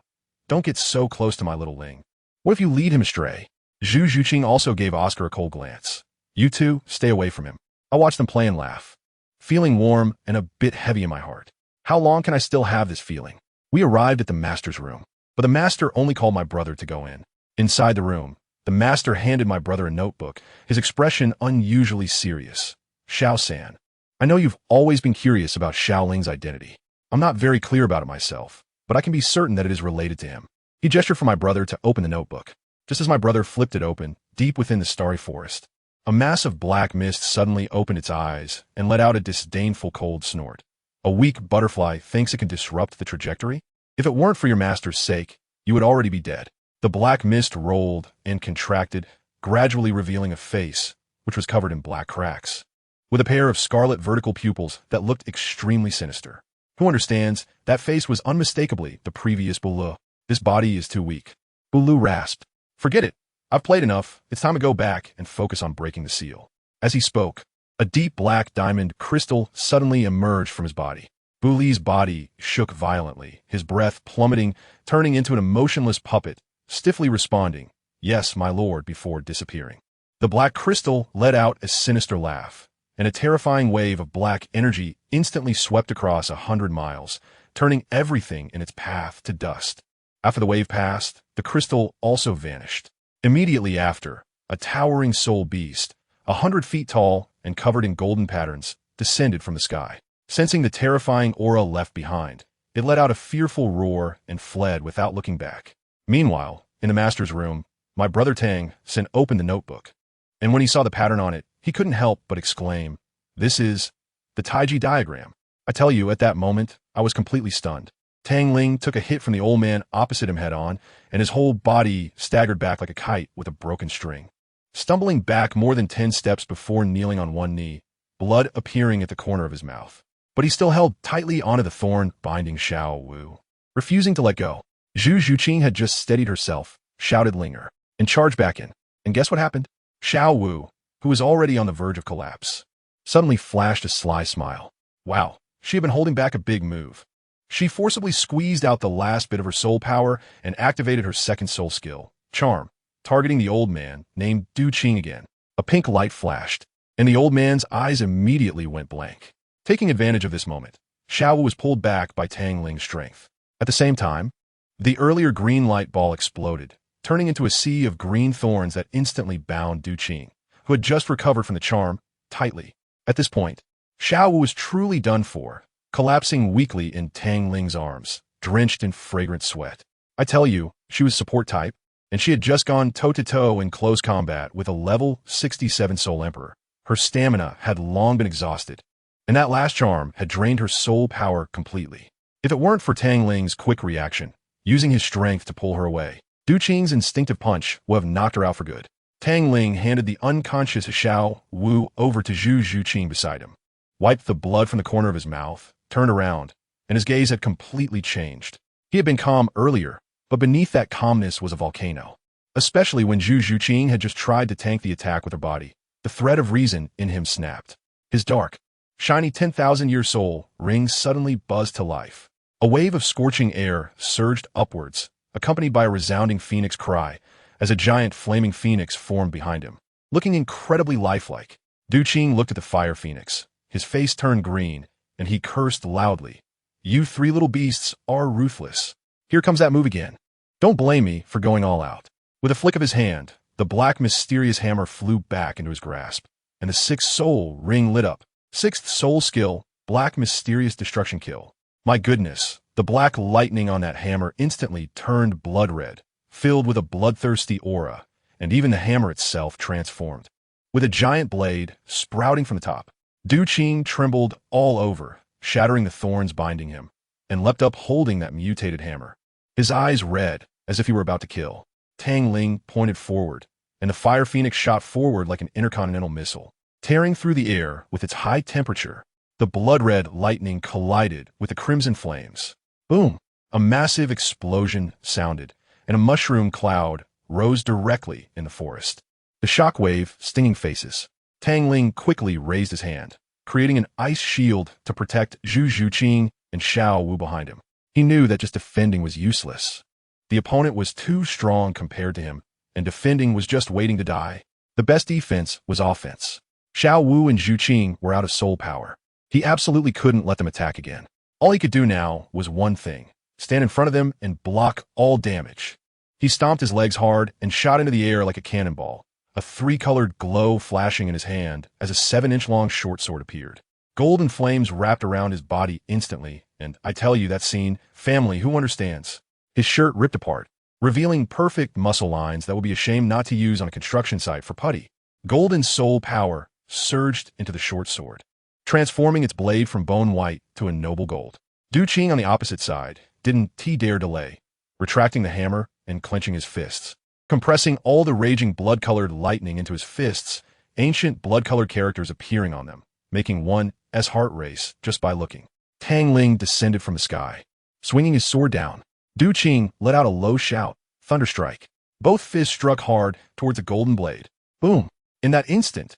Don't get so close to my little Ling. What if you lead him astray? Zhu Juqing also gave Oscar a cold glance. You two, stay away from him. I watched them play and laugh. Feeling warm and a bit heavy in my heart. How long can I still have this feeling? We arrived at the master's room, but the master only called my brother to go in. Inside the room, the master handed my brother a notebook, his expression unusually serious. Xiao-san, I know you've always been curious about Xiaoling's identity. I'm not very clear about it myself, but I can be certain that it is related to him. He gestured for my brother to open the notebook. Just as my brother flipped it open, deep within the starry forest, a mass of black mist suddenly opened its eyes and let out a disdainful cold snort. A weak butterfly thinks it can disrupt the trajectory? If it weren't for your master's sake, you would already be dead. The black mist rolled and contracted, gradually revealing a face, which was covered in black cracks, with a pair of scarlet vertical pupils that looked extremely sinister. Who understands? That face was unmistakably the previous Douluo. This body is too weak. Douluo rasped. Forget it. I've played enough. It's time to go back and focus on breaking the seal. As he spoke, a deep black diamond crystal suddenly emerged from his body. Douluo's body shook violently, his breath plummeting, turning into an emotionless puppet, stiffly responding, "Yes, my lord," before disappearing. The black crystal let out a sinister laugh, and a terrifying wave of black energy instantly swept across 100 miles, turning everything in its path to dust. After the wave passed, the crystal also vanished. Immediately after, a towering soul beast, 100 feet tall and covered in golden patterns, descended from the sky. Sensing the terrifying aura left behind, it let out a fearful roar and fled without looking back. Meanwhile, in the master's room, my brother Tang Sen opened the notebook, and when he saw the pattern on it, he couldn't help but exclaim, "This is the Taiji diagram." I tell you, at that moment, I was completely stunned. Tang Ling took a hit from the old man opposite him head-on, and his whole body staggered back like a kite with a broken string. Stumbling back more than 10 steps before kneeling on one knee, blood appearing at the corner of his mouth. But he still held tightly onto the thorn binding Xiao Wu, refusing to let go. Zhu Juqing had just steadied herself, shouted Linger, and charged back in. And guess what happened? Xiao Wu, who was already on the verge of collapse, suddenly flashed a sly smile. Wow, she had been holding back a big move. She forcibly squeezed out the last bit of her soul power and activated her second soul skill, Charm, targeting the old man, named Du Qing again. A pink light flashed, and the old man's eyes immediately went blank. Taking advantage of this moment, Xiao Wu was pulled back by Tang Ling's strength. At the same time, the earlier green light ball exploded, turning into a sea of green thorns that instantly bound Du Qing, who had just recovered from the charm, tightly. At this point, Xiao Wu was truly done for, collapsing weakly in Tang Ling's arms, drenched in fragrant sweat. I tell you, she was support type, and she had just gone toe-to-toe in close combat with a level 67 Soul Emperor. Her stamina had long been exhausted, and that last charm had drained her soul power completely. If it weren't for Tang Ling's quick reaction, using his strength to pull her away, Du Qing's instinctive punch would have knocked her out for good. Tang Ling handed the unconscious Xiao Wu over to Zhu Juqing beside him, wiped the blood from the corner of his mouth, turned around, and his gaze had completely changed. He had been calm earlier, but beneath that calmness was a volcano. Especially when Zhu Juqing had just tried to tank the attack with her body, the thread of reason in him snapped. His dark, shiny 10,000-year soul ring suddenly buzzed to life. A wave of scorching air surged upwards, accompanied by a resounding phoenix cry, as a giant flaming phoenix formed behind him. Looking incredibly lifelike, Du Qing looked at the fire phoenix. His face turned green, and he cursed loudly. "You three little beasts are ruthless. Here comes that move again. Don't blame me for going all out." With a flick of his hand, the black mysterious hammer flew back into his grasp, and the sixth soul ring lit up. Sixth soul skill, black mysterious destruction kill. My goodness, the black lightning on that hammer instantly turned blood red, filled with a bloodthirsty aura, and even the hammer itself transformed. With a giant blade sprouting from the top, Qing trembled all over, shattering the thorns binding him, and leapt up holding that mutated hammer. His eyes red, as if he were about to kill. Tang Ling pointed forward, and the fire phoenix shot forward like an intercontinental missile, tearing through the air with its high temperature. The blood-red lightning collided with the crimson flames. Boom! A massive explosion sounded, and a mushroom cloud rose directly in the forest. The shockwave stinging faces. Tang Ling quickly raised his hand, creating an ice shield to protect Zhu Zhuqing and Xiao Wu behind him. He knew that just defending was useless. The opponent was too strong compared to him, and defending was just waiting to die. The best defense was offense. Xiao Wu and Zhu Qing were out of soul power. He absolutely couldn't let them attack again. All he could do now was one thing: stand in front of them and block all damage. He stomped his legs hard and shot into the air like a cannonball, a three-colored glow flashing in his hand as a 7-inch-long short sword appeared. Golden flames wrapped around his body instantly, and I tell you, that scene, family, who understands? His shirt ripped apart, revealing perfect muscle lines that would be a shame not to use on a construction site for putty. Golden soul power surged into the short sword, transforming its blade from bone white to a noble gold. Qing on the opposite side didn't dare delay, retracting the hammer and clenching his fists, compressing all the raging blood-colored lightning into his fists, ancient blood-colored characters appearing on them, making one heart race just by looking. Tang Ling descended from the sky, swinging his sword down. Qing let out a low shout, thunderstrike. Both fists struck hard towards the golden blade. Boom! In that instant,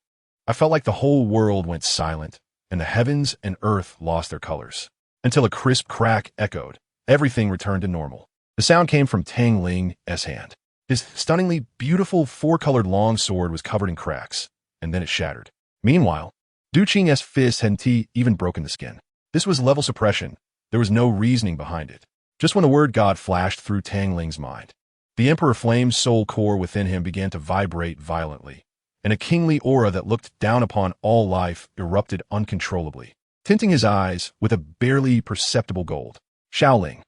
I felt like the whole world went silent, and the heavens and earth lost their colors. Until a crisp crack echoed, everything returned to normal. The sound came from Tang Ling's hand. His stunningly beautiful four-colored long sword was covered in cracks, and then it shattered. Meanwhile, Qing's fist hadn't even broken the skin. This was level suppression. There was no reasoning behind it. Just when the word God flashed through Tang Ling's mind, the Emperor Flame's soul core within him began to vibrate violently, and a kingly aura that looked down upon all life erupted uncontrollably, tinting his eyes with a barely perceptible gold. Shaoling.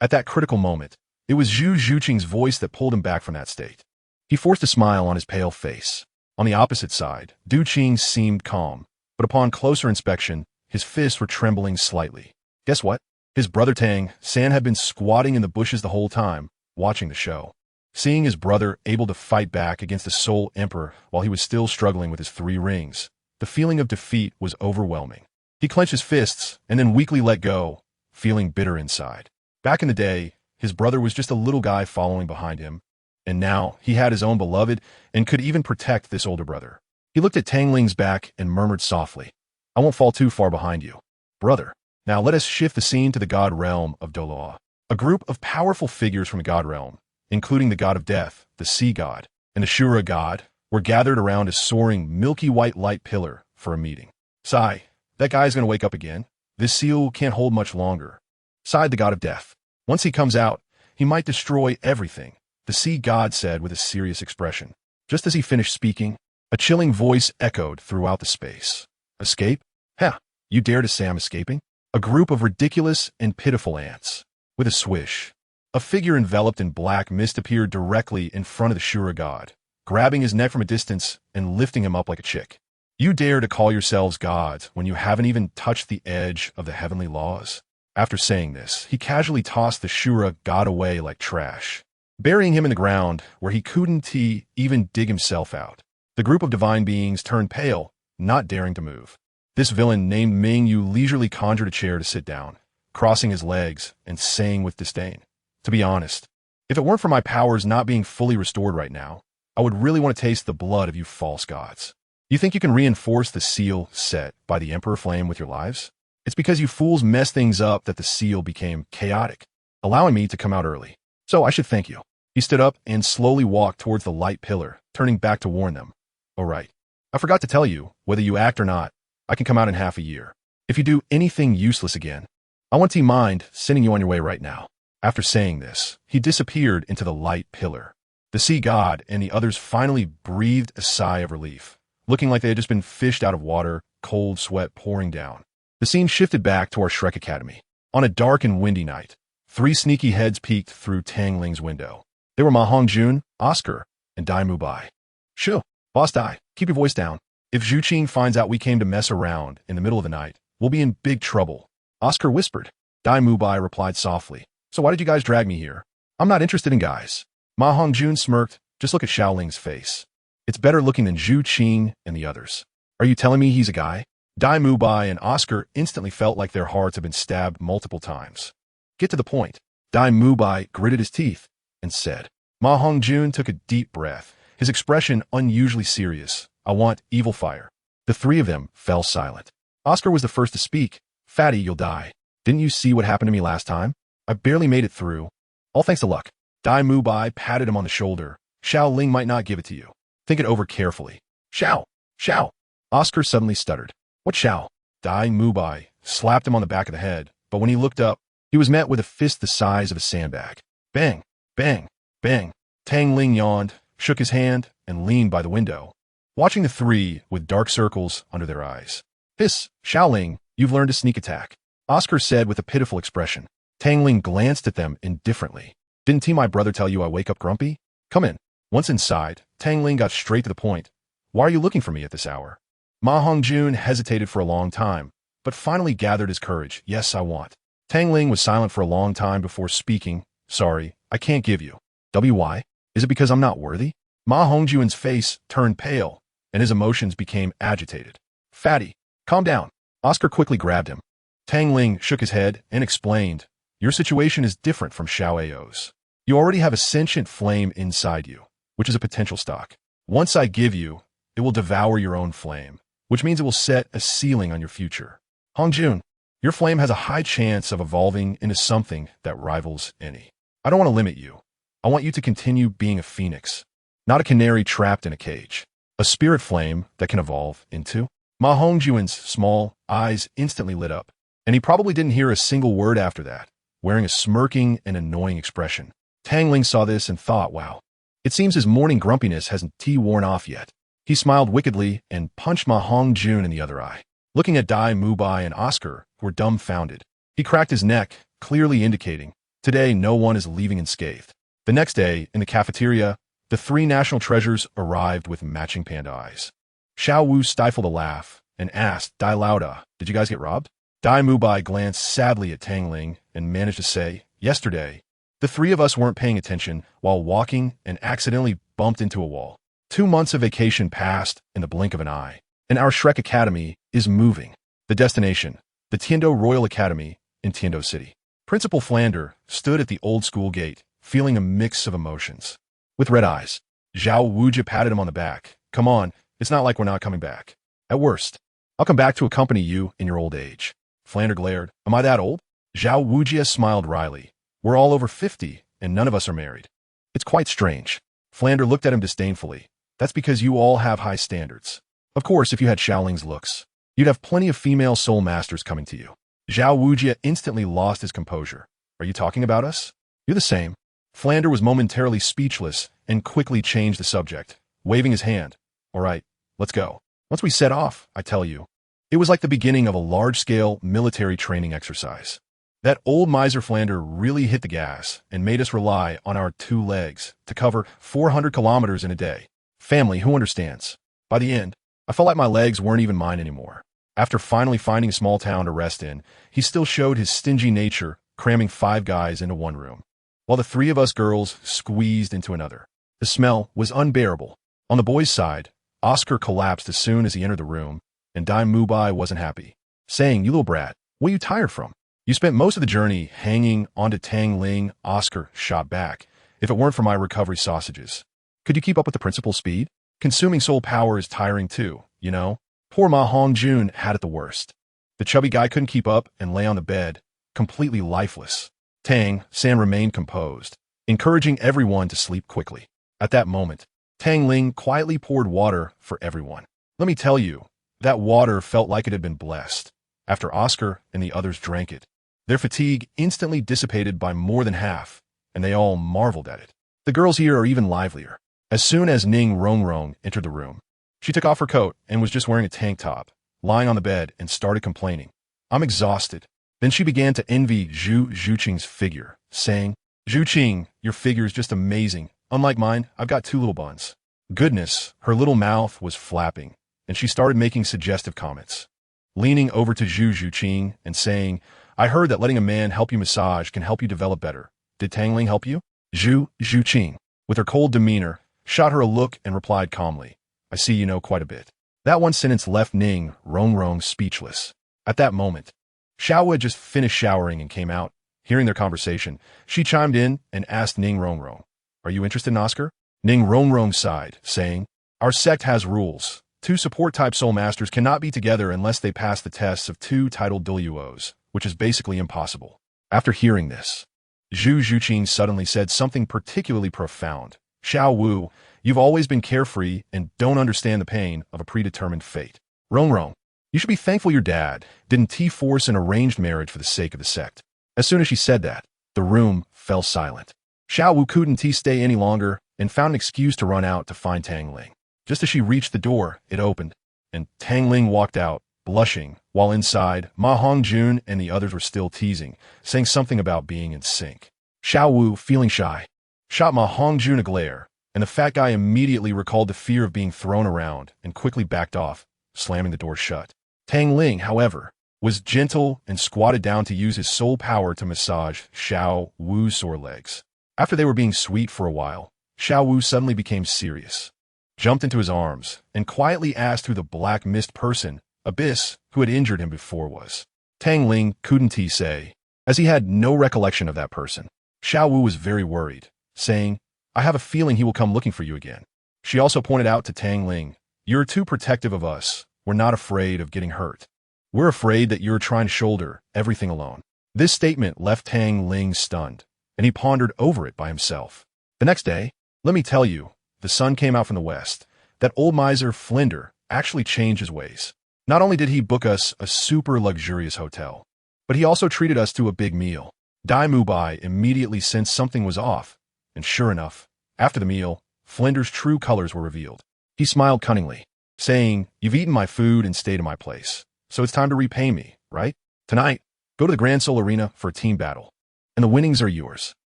At that critical moment, it was Zhu Zhuqing's voice that pulled him back from that state. He forced a smile on his pale face. On the opposite side, Qing seemed calm, but upon closer inspection, his fists were trembling slightly. Guess what? His brother Tang San had been squatting in the bushes the whole time, watching the show. Seeing his brother able to fight back against the Soul Emperor while he was still struggling with his 3 rings, the feeling of defeat was overwhelming. He clenched his fists and then weakly let go, feeling bitter inside. Back in the day, his brother was just a little guy following behind him, and now he had his own beloved and could even protect this older brother. He looked at Tang Ling's back and murmured softly, "I won't fall too far behind you, brother." Now let us shift the scene to the god realm of Douluo. A group of powerful figures from the god realm, including the god of death, the sea god, and the Shura god, were gathered around a soaring milky white light pillar for a meeting. Sigh, that guy's going to wake up again. This seal can't hold much longer, sighed the god of death. Once he comes out, he might destroy everything, the sea god said with a serious expression. Just as he finished speaking, a chilling voice echoed throughout the space. Escape? Heh, you dare to say I'm escaping? A group of ridiculous and pitiful ants. With a swish, a figure enveloped in black mist appeared directly in front of the Shura god, grabbing his neck from a distance and lifting him up like a chick. You dare to call yourselves gods when you haven't even touched the edge of the heavenly laws? After saying this, he casually tossed the Shura god away like trash, burying him in the ground where he couldn't even dig himself out. The group of divine beings turned pale, not daring to move. This villain named Ming Yu leisurely conjured a chair to sit down, crossing his legs and saying with disdain, "To be honest, if it weren't for my powers not being fully restored right now, I would really want to taste the blood of you false gods. You think you can reinforce the seal set by the Emperor Flame with your lives? It's because you fools messed things up that the seal became chaotic, allowing me to come out early. So I should thank you." He stood up and slowly walked towards the light pillar, turning back to warn them. "Oh right, I forgot to tell you, whether you act or not, I can come out in half a year. If you do anything useless again, I won't mind sending you on your way right now." After saying this, he disappeared into the light pillar. The sea god and the others finally breathed a sigh of relief, looking like they had just been fished out of water, cold sweat pouring down. The scene shifted back to our Shrek Academy. On a dark and windy night, 3 sneaky heads peeked through Tang Ling's window. They were Ma Hongjun, Oscar, and Dai moved by. Shoo, boss Dai, keep your voice down. If Zhu Qing finds out we came to mess around in the middle of the night, we'll be in big trouble. Oscar whispered. Dai Mubai replied softly. So why did you guys drag me here? I'm not interested in guys. Ma Hongjun smirked. Just look at Xiaoling's face. It's better looking than Zhu Qing and the others. Are you telling me he's a guy? Dai Mubai and Oscar instantly felt like their hearts had been stabbed multiple times. Get to the point. Dai Mubai gritted his teeth and said. Ma Hongjun took a deep breath, his expression unusually serious. I want evil fire. The three of them fell silent. Oscar was the first to speak. Fatty, you'll die. Didn't you see what happened to me last time? I barely made it through. All thanks to luck. Dai Mubai patted him on the shoulder. Xiao Ling might not give it to you. Think it over carefully. Xiao! Xiao! Oscar suddenly stuttered. What Xiao? Dai Mubai slapped him on the back of the head, but when he looked up, he was met with a fist the size of a sandbag. Bang! Bang! Bang! Tang Ling yawned, shook his hand, and leaned by the window, watching the three with dark circles under their eyes. Hiss, Xiaoling, you've learned to sneak attack, Oscar said with a pitiful expression. Tang Ling glanced at them indifferently. Didn't my brother tell you I wake up grumpy? Come in. Once inside, Tang Ling got straight to the point. Why are you looking for me at this hour? Ma Hongjun hesitated for a long time, but finally gathered his courage. Yes, I want. Tang Ling was silent for a long time before speaking. Sorry, I can't give you. Why? Is it because I'm not worthy? Ma Hongjun's face turned pale, and his emotions became agitated. Fatty, calm down. Oscar quickly grabbed him. Tang Ling shook his head and explained, your situation is different from Xiao Ao's. You already have a sentient flame inside you, which is a potential stock. Once I give you, it will devour your own flame, which means it will set a ceiling on your future. Hongjun, your flame has a high chance of evolving into something that rivals any. I don't want to limit you. I want you to continue being a phoenix, not a canary trapped in a cage. A spirit flame that can evolve into. Ma Hongjun's small eyes instantly lit up, and he probably didn't hear a single word after that, wearing a smirking and annoying expression. Tang Ling saw this and thought, wow, it seems his morning grumpiness hasn't worn off yet. He smiled wickedly and punched Ma Hongjun in the other eye. Looking at Dai Mubai and Oscar, who were dumbfounded, he cracked his neck, clearly indicating, today no one is leaving unscathed. The next day, in the cafeteria, the three national treasures arrived with matching panda eyes. Xiao Wu stifled a laugh and asked, Dai Lauda, did you guys get robbed? Dai Mubai glanced sadly at Tang Ling and managed to say, yesterday, the three of us weren't paying attention while walking and accidentally bumped into a wall. 2 months of vacation passed in the blink of an eye, and our Shrek Academy is moving. The destination, the Tiando Royal Academy in Tiando City. Principal Flander stood at the old school gate, feeling a mix of emotions. With red eyes, Zhao Wuji patted him on the back. Come on, it's not like we're not coming back. At worst, I'll come back to accompany you in your old age. Flander glared. Am I that old? Zhao Wujia smiled wryly. We're all over 50, and none of us are married. It's quite strange. Flander looked at him disdainfully. That's because you all have high standards. Of course, if you had Xiaoling's looks, you'd have plenty of female soul masters coming to you. Zhao Wujia instantly lost his composure. Are you talking about us? You're the same. Flander was momentarily speechless and quickly changed the subject, waving his hand. All right, let's go. Once we set off, I tell you, it was like the beginning of a large-scale military training exercise. That old miser Flander really hit the gas and made us rely on our 2 legs to cover 400 kilometers in a day. Family, who understands? By the end, I felt like my legs weren't even mine anymore. After finally finding a small town to rest in, he still showed his stingy nature, cramming 5 guys into 1 room, while the 3 of us girls squeezed into another. The smell was unbearable. On the boys' side, Oscar collapsed as soon as he entered the room, and Dai Mubai wasn't happy, saying, you little brat, what are you tired from? You spent most of the journey hanging onto Tang Ling. Oscar shot back. If it weren't for my recovery sausages. Could you keep up with the principal's speed? Consuming soul power is tiring too, you know? Poor Ma Hongjun had it the worst. The chubby guy couldn't keep up and lay on the bed, completely lifeless. San remained composed, encouraging everyone to sleep quickly. At that moment, Tang Ling quietly poured water for everyone. Let me tell you, that water felt like it had been blessed. After Oscar and the others drank it, their fatigue instantly dissipated by more than half, and they all marveled at it. The girls here are even livelier. As soon as Ning Rongrong entered the room, she took off her coat and was just wearing a tank top, lying on the bed and started complaining. I'm exhausted. Then she began to envy Zhu Qing's figure, saying, Zhu Qing, your figure is just amazing. Unlike mine, I've got 2 little buns. Goodness, her little mouth was flapping, and she started making suggestive comments. Leaning over to Zhu Zhuqing and saying, I heard that letting a man help you massage can help you develop better. Did Tang Ling help you? Zhu Zhuqing, with her cold demeanor, shot her a look and replied calmly, I see you know quite a bit. That one sentence left Ning Rongrong speechless. At that moment, Xiao Wu had just finished showering and came out. Hearing their conversation, she chimed in and asked Ning Rongrong, Are you interested in Oscar? Ning Rongrong sighed, saying, Our sect has rules. 2 support-type soul masters cannot be together unless they pass the tests of 2 titled Douluos, which is basically impossible. After hearing this, Zhu Zhuqing suddenly said something particularly profound. Xiao Wu, you've always been carefree and don't understand the pain of a predetermined fate. Rongrong, you should be thankful your dad didn't force an arranged marriage for the sake of the sect. As soon as she said that, the room fell silent. Xiao Wu couldn't stay any longer and found an excuse to run out to find Tang Ling. Just as she reached the door, it opened, and Tang Ling walked out, blushing, while inside, Ma Hongjun and the others were still teasing, saying something about being in sync. Xiao Wu, feeling shy, shot Ma Hongjun a glare, and the fat guy immediately recalled the fear of being thrown around and quickly backed off, slamming the door shut. Tang Ling, however, was gentle and squatted down to use his soul power to massage Xiao Wu's sore legs. After they were being sweet for a while, Xiao Wu suddenly became serious, jumped into his arms, and quietly asked who the black mist person, Abyss, who had injured him before was. Tang Ling couldn't say, as he had no recollection of that person. Xiao Wu was very worried, saying, I have a feeling he will come looking for you again. She also pointed out to Tang Ling, You're too protective of us. We're not afraid of getting hurt. We're afraid that you're trying to shoulder everything alone. This statement left Tang Ling stunned, and he pondered over it by himself. The next day, let me tell you, the sun came out from the west. That old miser Flinder actually changed his ways. Not only did he book us a super luxurious hotel, but he also treated us to a big meal. Dai Mubai immediately sensed something was off, and sure enough, after the meal, Flinder's true colors were revealed. He smiled cunningly, saying, You've eaten my food and stayed in my place, so it's time to repay me, right? Tonight, go to the Grand Soul Arena for a team battle, and the winnings are yours.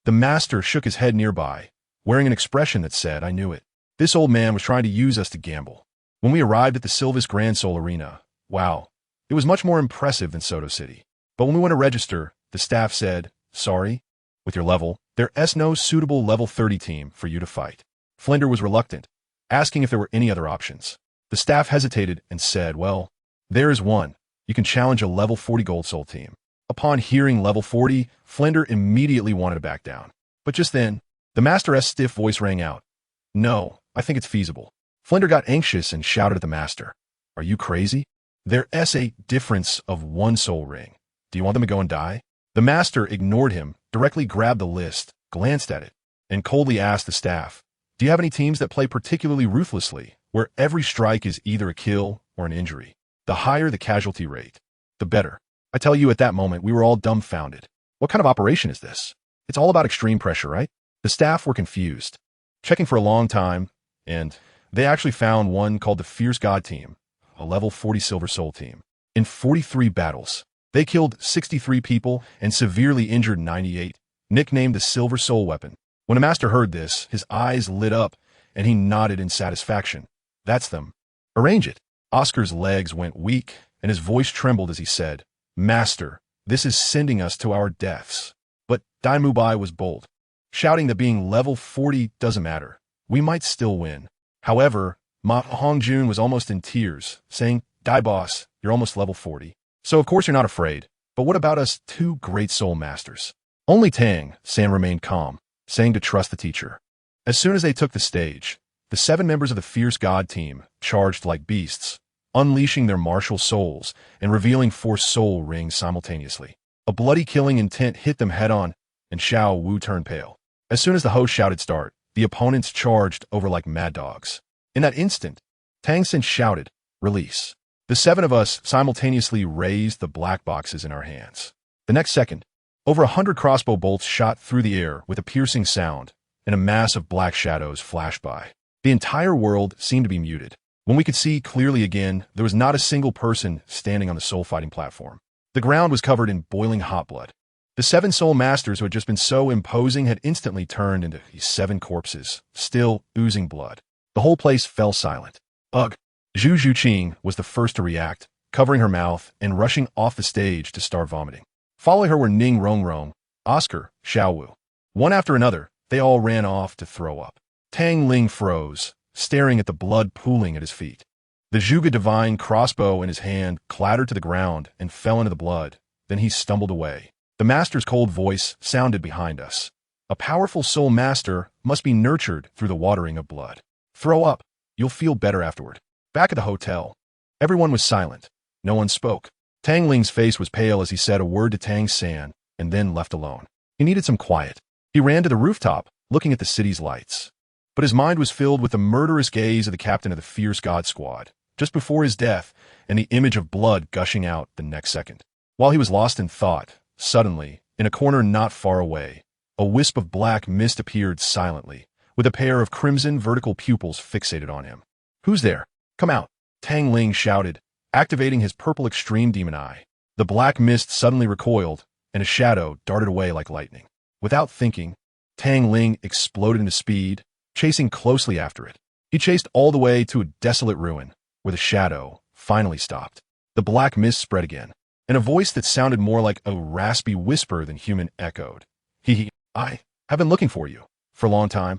The master shook his head nearby, wearing an expression that said, I knew it. This old man was trying to use us to gamble. When we arrived at the Silvis Grand Soul Arena, wow, it was much more impressive than Soto City. But when we went to register, the staff said, Sorry, with your level, there's no suitable level 30 team for you to fight. Flinder was reluctant, asking if there were any other options. The staff hesitated and said, Well, there is one. You can challenge a level 40 Gold Soul team. Upon hearing level 40, Flinder immediately wanted to back down. But just then, the master's stiff voice rang out. No, I think it's feasible. Flinder got anxious and shouted at the master. Are you crazy? There's a difference of 1 soul ring. Do you want them to go and die? The master ignored him, directly grabbed the list, glanced at it, and coldly asked the staff, Do you have any teams that play particularly ruthlessly, where every strike is either a kill or an injury? The higher the casualty rate, the better. I tell you, at that moment, we were all dumbfounded. What kind of operation is this? It's all about extreme pressure, right? The staff were confused, checking for a long time, and they actually found one called the Fierce God Team, a level 40 Silver Soul team. In 43 battles, they killed 63 people and severely injured 98, nicknamed the Silver Soul Weapon. When the master heard this, his eyes lit up, and he nodded in satisfaction. That's them. Arrange it. Oscar's legs went weak, and his voice trembled as he said, Master, this is sending us to our deaths. But Dai Mubai was bold, shouting that being level 40 doesn't matter. We might still win. However, Ma Hongjun was almost in tears, saying, Dai boss, you're almost level 40. So of course you're not afraid. But what about us 2 great soul masters? Only Tang San remained calm, saying to trust the teacher. As soon as they took the stage, the 7 members of the Fierce God team charged like beasts, unleashing their martial souls and revealing 4 soul rings simultaneously. A bloody killing intent hit them head-on, and Xiao Wu turned pale. As soon as the host shouted start, the opponents charged over like mad dogs. In that instant, Tang Sen shouted, Release. The 7 of us simultaneously raised the black boxes in our hands. The next second, over 100 crossbow bolts shot through the air with a piercing sound, and a mass of black shadows flashed by. The entire world seemed to be muted. When we could see clearly again, there was not a single person standing on the soul fighting platform. The ground was covered in boiling hot blood. The 7 soul masters who had just been so imposing had instantly turned into 7 corpses, still oozing blood. The whole place fell silent. Ugh! Zhu Zhuqing was the first to react, covering her mouth and rushing off the stage to start vomiting. Following her were Ning Rongrong, Oscar, Xiaowu. One after another, they all ran off to throw up. Tang Ling froze, staring at the blood pooling at his feet. The Zhuge divine crossbow in his hand clattered to the ground and fell into the blood. Then he stumbled away. The master's cold voice sounded behind us. A powerful soul master must be nurtured through the watering of blood. Throw up. You'll feel better afterward. Back at the hotel, everyone was silent. No one spoke. Tang Ling's face was pale as he said a word to Tang San and then left alone. He needed some quiet. He ran to the rooftop, looking at the city's lights. But his mind was filled with the murderous gaze of the captain of the fierce god squad, just before his death, and the image of blood gushing out the next second. While he was lost in thought, suddenly, in a corner not far away, a wisp of black mist appeared silently, with a pair of crimson vertical pupils fixated on him. "Who's there? Come out!" Tang Ling shouted, activating his purple extreme demon eye. The black mist suddenly recoiled, and a shadow darted away like lightning. Without thinking, Tang Ling exploded into speed, chasing closely after it. He chased all the way to a desolate ruin, where the shadow finally stopped. The black mist spread again, and a voice that sounded more like a raspy whisper than human echoed. I have been looking for you, for a long time."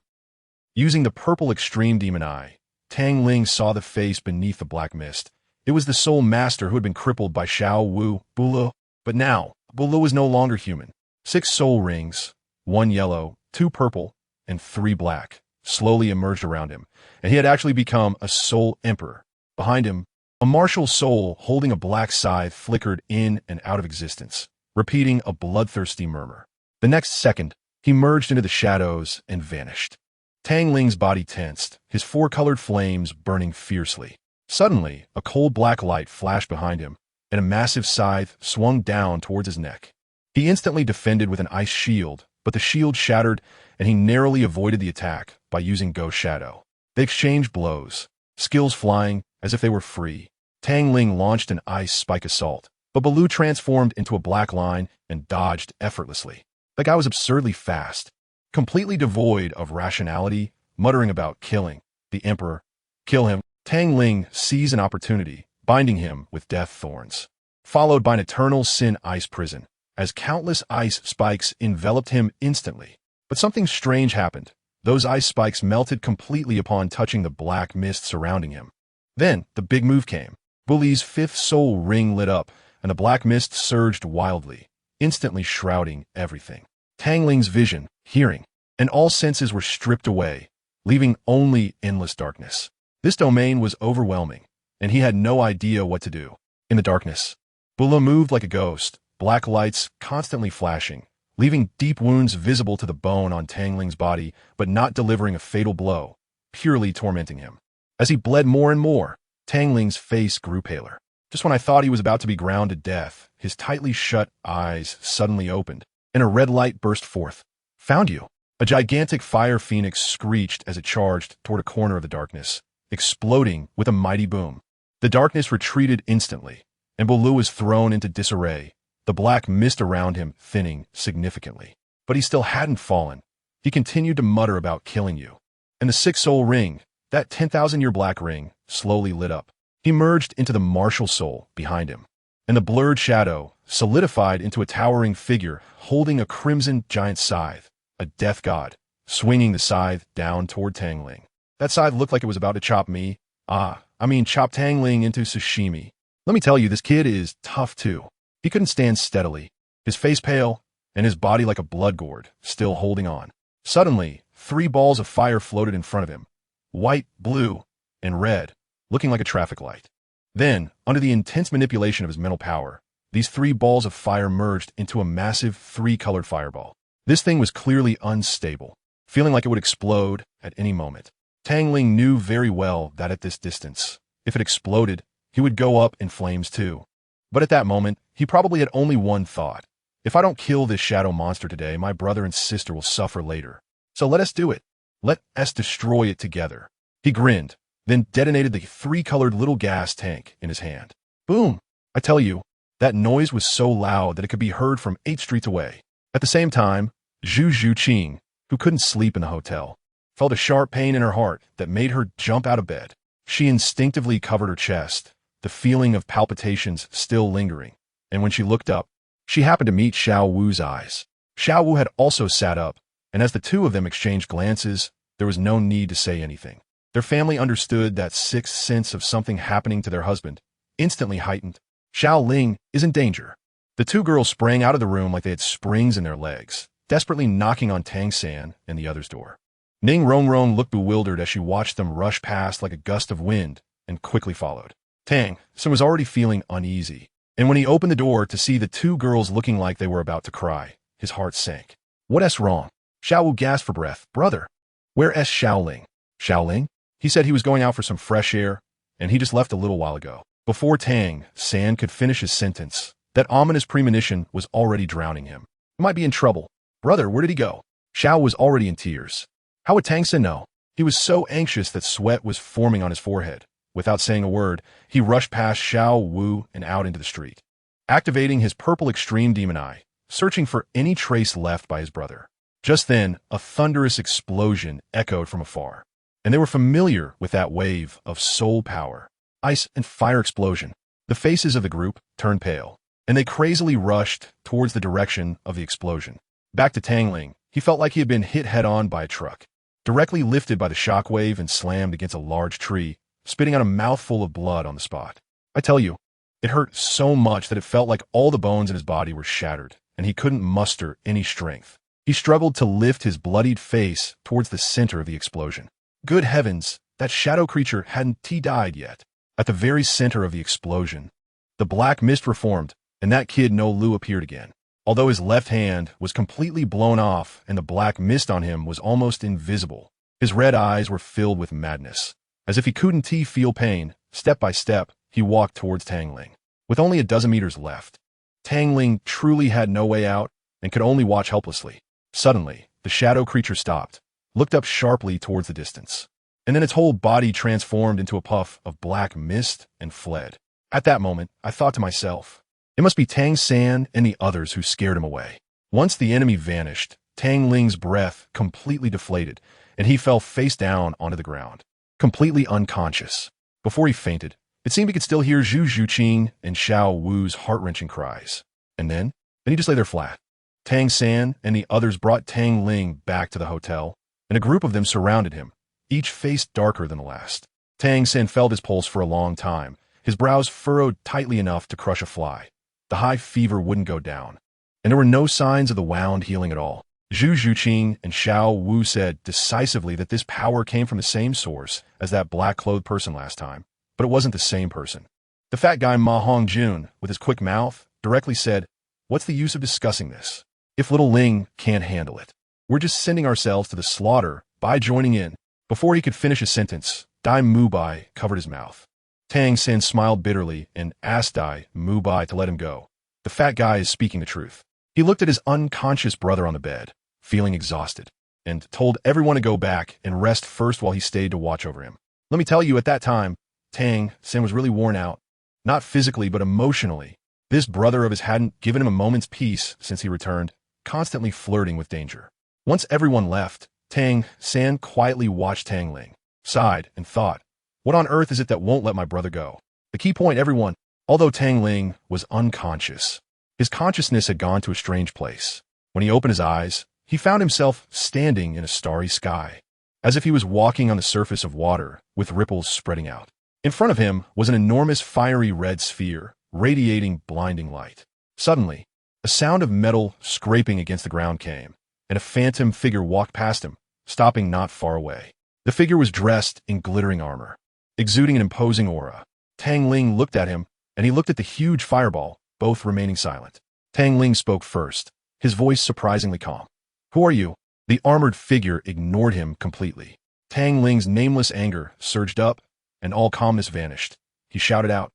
Using the purple extreme demon eye, Tang Ling saw the face beneath the black mist. It was the soul master who had been crippled by Xiaowu, Douluo. But now, Douluo was no longer human. 6 soul rings, 1 yellow, 2 purple, and 3 black, slowly emerged around him, and he had actually become a soul emperor. Behind him, a martial soul holding a black scythe flickered in and out of existence, repeating a bloodthirsty murmur. The next second, he merged into the shadows and vanished. Tang Ling's body tensed, his 4-colored flames burning fiercely. Suddenly, a cold black light flashed behind him, and a massive scythe swung down towards his neck. He instantly defended with an ice shield, but the shield shattered, and he narrowly avoided the attack by using Ghost Shadow. They exchanged blows, skills flying as if they were free. Tang Ling launched an ice spike assault, but Baloo transformed into a black line and dodged effortlessly. The guy was absurdly fast, completely devoid of rationality, muttering about killing the emperor. Kill him. Tang Ling seized an opportunity, binding him with death thorns, followed by an eternal sin ice prison, as countless ice spikes enveloped him instantly. But something strange happened. Those ice spikes melted completely upon touching the black mist surrounding him. Then, the big move came. Bully's 5th soul ring lit up, and the black mist surged wildly, instantly shrouding everything. Tang Ling's vision, hearing, and all senses were stripped away, leaving only endless darkness. This domain was overwhelming, and he had no idea what to do. In the darkness, Douluo moved like a ghost, black lights constantly flashing, leaving deep wounds visible to the bone on Tang Ling's body, but not delivering a fatal blow, purely tormenting him. As he bled more and more, Tang Ling's face grew paler. Just when I thought he was about to be ground to death, his tightly shut eyes suddenly opened, and a red light burst forth. "Found you!" A gigantic fire phoenix screeched as it charged toward a corner of the darkness, exploding with a mighty boom. The darkness retreated instantly, and Baloo was thrown into disarray, the black mist around him thinning significantly. But he still hadn't fallen. He continued to mutter about killing you. And the 6 soul ring, that 10,000-year black ring, slowly lit up. He merged into the martial soul behind him, and the blurred shadow solidified into a towering figure holding a crimson giant scythe, a death god, swinging the scythe down toward Tang Ling. That scythe looked like it was about to chop chop Tang Ling into sashimi. Let me tell you, this kid is tough too. He couldn't stand steadily, his face pale, and his body like a blood gourd, still holding on. Suddenly, 3 balls of fire floated in front of him, white, blue, and red, looking like a traffic light. Then, under the intense manipulation of his mental power, these 3 balls of fire merged into a massive 3-colored fireball. This thing was clearly unstable, feeling like it would explode at any moment. Tang Ling knew very well that at this distance, if it exploded, he would go up in flames too. But at that moment, he probably had only one thought. If I don't kill this shadow monster today, my brother and sister will suffer later. So let us do it. Let us destroy it together. He grinned, then detonated the 3-colored little gas tank in his hand. Boom! I tell you, that noise was so loud that it could be heard from 8 streets away. At the same time, Zhu Qing, who couldn't sleep in the hotel, felt a sharp pain in her heart that made her jump out of bed. She instinctively covered her chest, the feeling of palpitations still lingering, and when she looked up, she happened to meet Xiao Wu's eyes. Xiao Wu had also sat up, and as the two of them exchanged glances, there was no need to say anything. Their family understood that sixth sense of something happening to their husband, instantly heightened. Xiao Ling is in danger. The two girls sprang out of the room like they had springs in their legs, desperately knocking on Tang San and the other's door. Ning Rongrong looked bewildered as she watched them rush past like a gust of wind and quickly followed. Tang San was already feeling uneasy, and when he opened the door to see the two girls looking like they were about to cry, his heart sank. What's wrong? Xiao Wu gasped for breath. Brother, where is Xiao Ling? Xiao Ling? He said he was going out for some fresh air, and he just left a little while ago. Before Tang San could finish his sentence, that ominous premonition was already drowning him. He might be in trouble. Brother, where did he go? Xiao was already in tears. How would Tang San know? He was so anxious that sweat was forming on his forehead. Without saying a word, he rushed past Xiao Wu and out into the street, activating his purple extreme demon eye, searching for any trace left by his brother. Just then, a thunderous explosion echoed from afar, and they were familiar with that wave of soul power. Ice and fire explosion. The faces of the group turned pale, and they crazily rushed towards the direction of the explosion. Back to Tang Ling, he felt like he had been hit head-on by a truck, directly lifted by the shockwave and slammed against a large tree, spitting out a mouthful of blood on the spot. I tell you, it hurt so much that it felt like all the bones in his body were shattered, and he couldn't muster any strength. He struggled to lift his bloodied face towards the center of the explosion. Good heavens, that shadow creature hadn't died yet. At the very center of the explosion, the black mist reformed, and that kid No Lu appeared again. Although his left hand was completely blown off and the black mist on him was almost invisible, his red eyes were filled with madness. As if he couldn't feel pain, step by step, he walked towards Tang Ling. With only a dozen meters left, Tang Ling truly had no way out and could only watch helplessly. Suddenly, the shadow creature stopped, looked up sharply towards the distance, and then its whole body transformed into a puff of black mist and fled. At that moment, I thought to myself, it must be Tang San and the others who scared him away. Once the enemy vanished, Tang Ling's breath completely deflated, and he fell face down onto the ground, completely unconscious. Before he fainted, it seemed he could still hear Zhu Qing and Xiao Wu's heart-wrenching cries. And then he just lay there flat. Tang San and the others brought Tang Ling back to the hotel, and a group of them surrounded him, each face darker than the last. Tang San felt his pulse for a long time, his brows furrowed tightly enough to crush a fly. The high fever wouldn't go down, and there were no signs of the wound healing at all. Zhu Qing and Xiao Wu said decisively that this power came from the same source as that black-clothed person last time, but it wasn't the same person. The fat guy Ma Hongjun, with his quick mouth, directly said, "What's the use of discussing this? If little Ling can't handle it, we're just sending ourselves to the slaughter by joining in." Before he could finish his sentence, Dai Mubai covered his mouth. Tang San smiled bitterly and asked Dai Mubai to let him go. The fat guy is speaking the truth. He looked at his unconscious brother on the bed, feeling exhausted, and told everyone to go back and rest first while he stayed to watch over him. Let me tell you, at that time, Tang San was really worn out, not physically but emotionally. This brother of his hadn't given him a moment's peace since he returned, constantly flirting with danger. Once everyone left, Tang San quietly watched Tang Ling, sighed, and thought, what on earth is it that won't let my brother go? The key point, everyone, although Tang Ling was unconscious, his consciousness had gone to a strange place. When he opened his eyes, he found himself standing in a starry sky, as if he was walking on the surface of water with ripples spreading out. In front of him was an enormous fiery red sphere, radiating blinding light. Suddenly, a sound of metal scraping against the ground came, and a phantom figure walked past him, stopping not far away. The figure was dressed in glittering armor, exuding an imposing aura. Tang Ling looked at him, and he looked at the huge fireball, both remaining silent. Tang Ling spoke first, his voice surprisingly calm. "Who are you?" The armored figure ignored him completely. Tang Ling's nameless anger surged up, and all calmness vanished. He shouted out,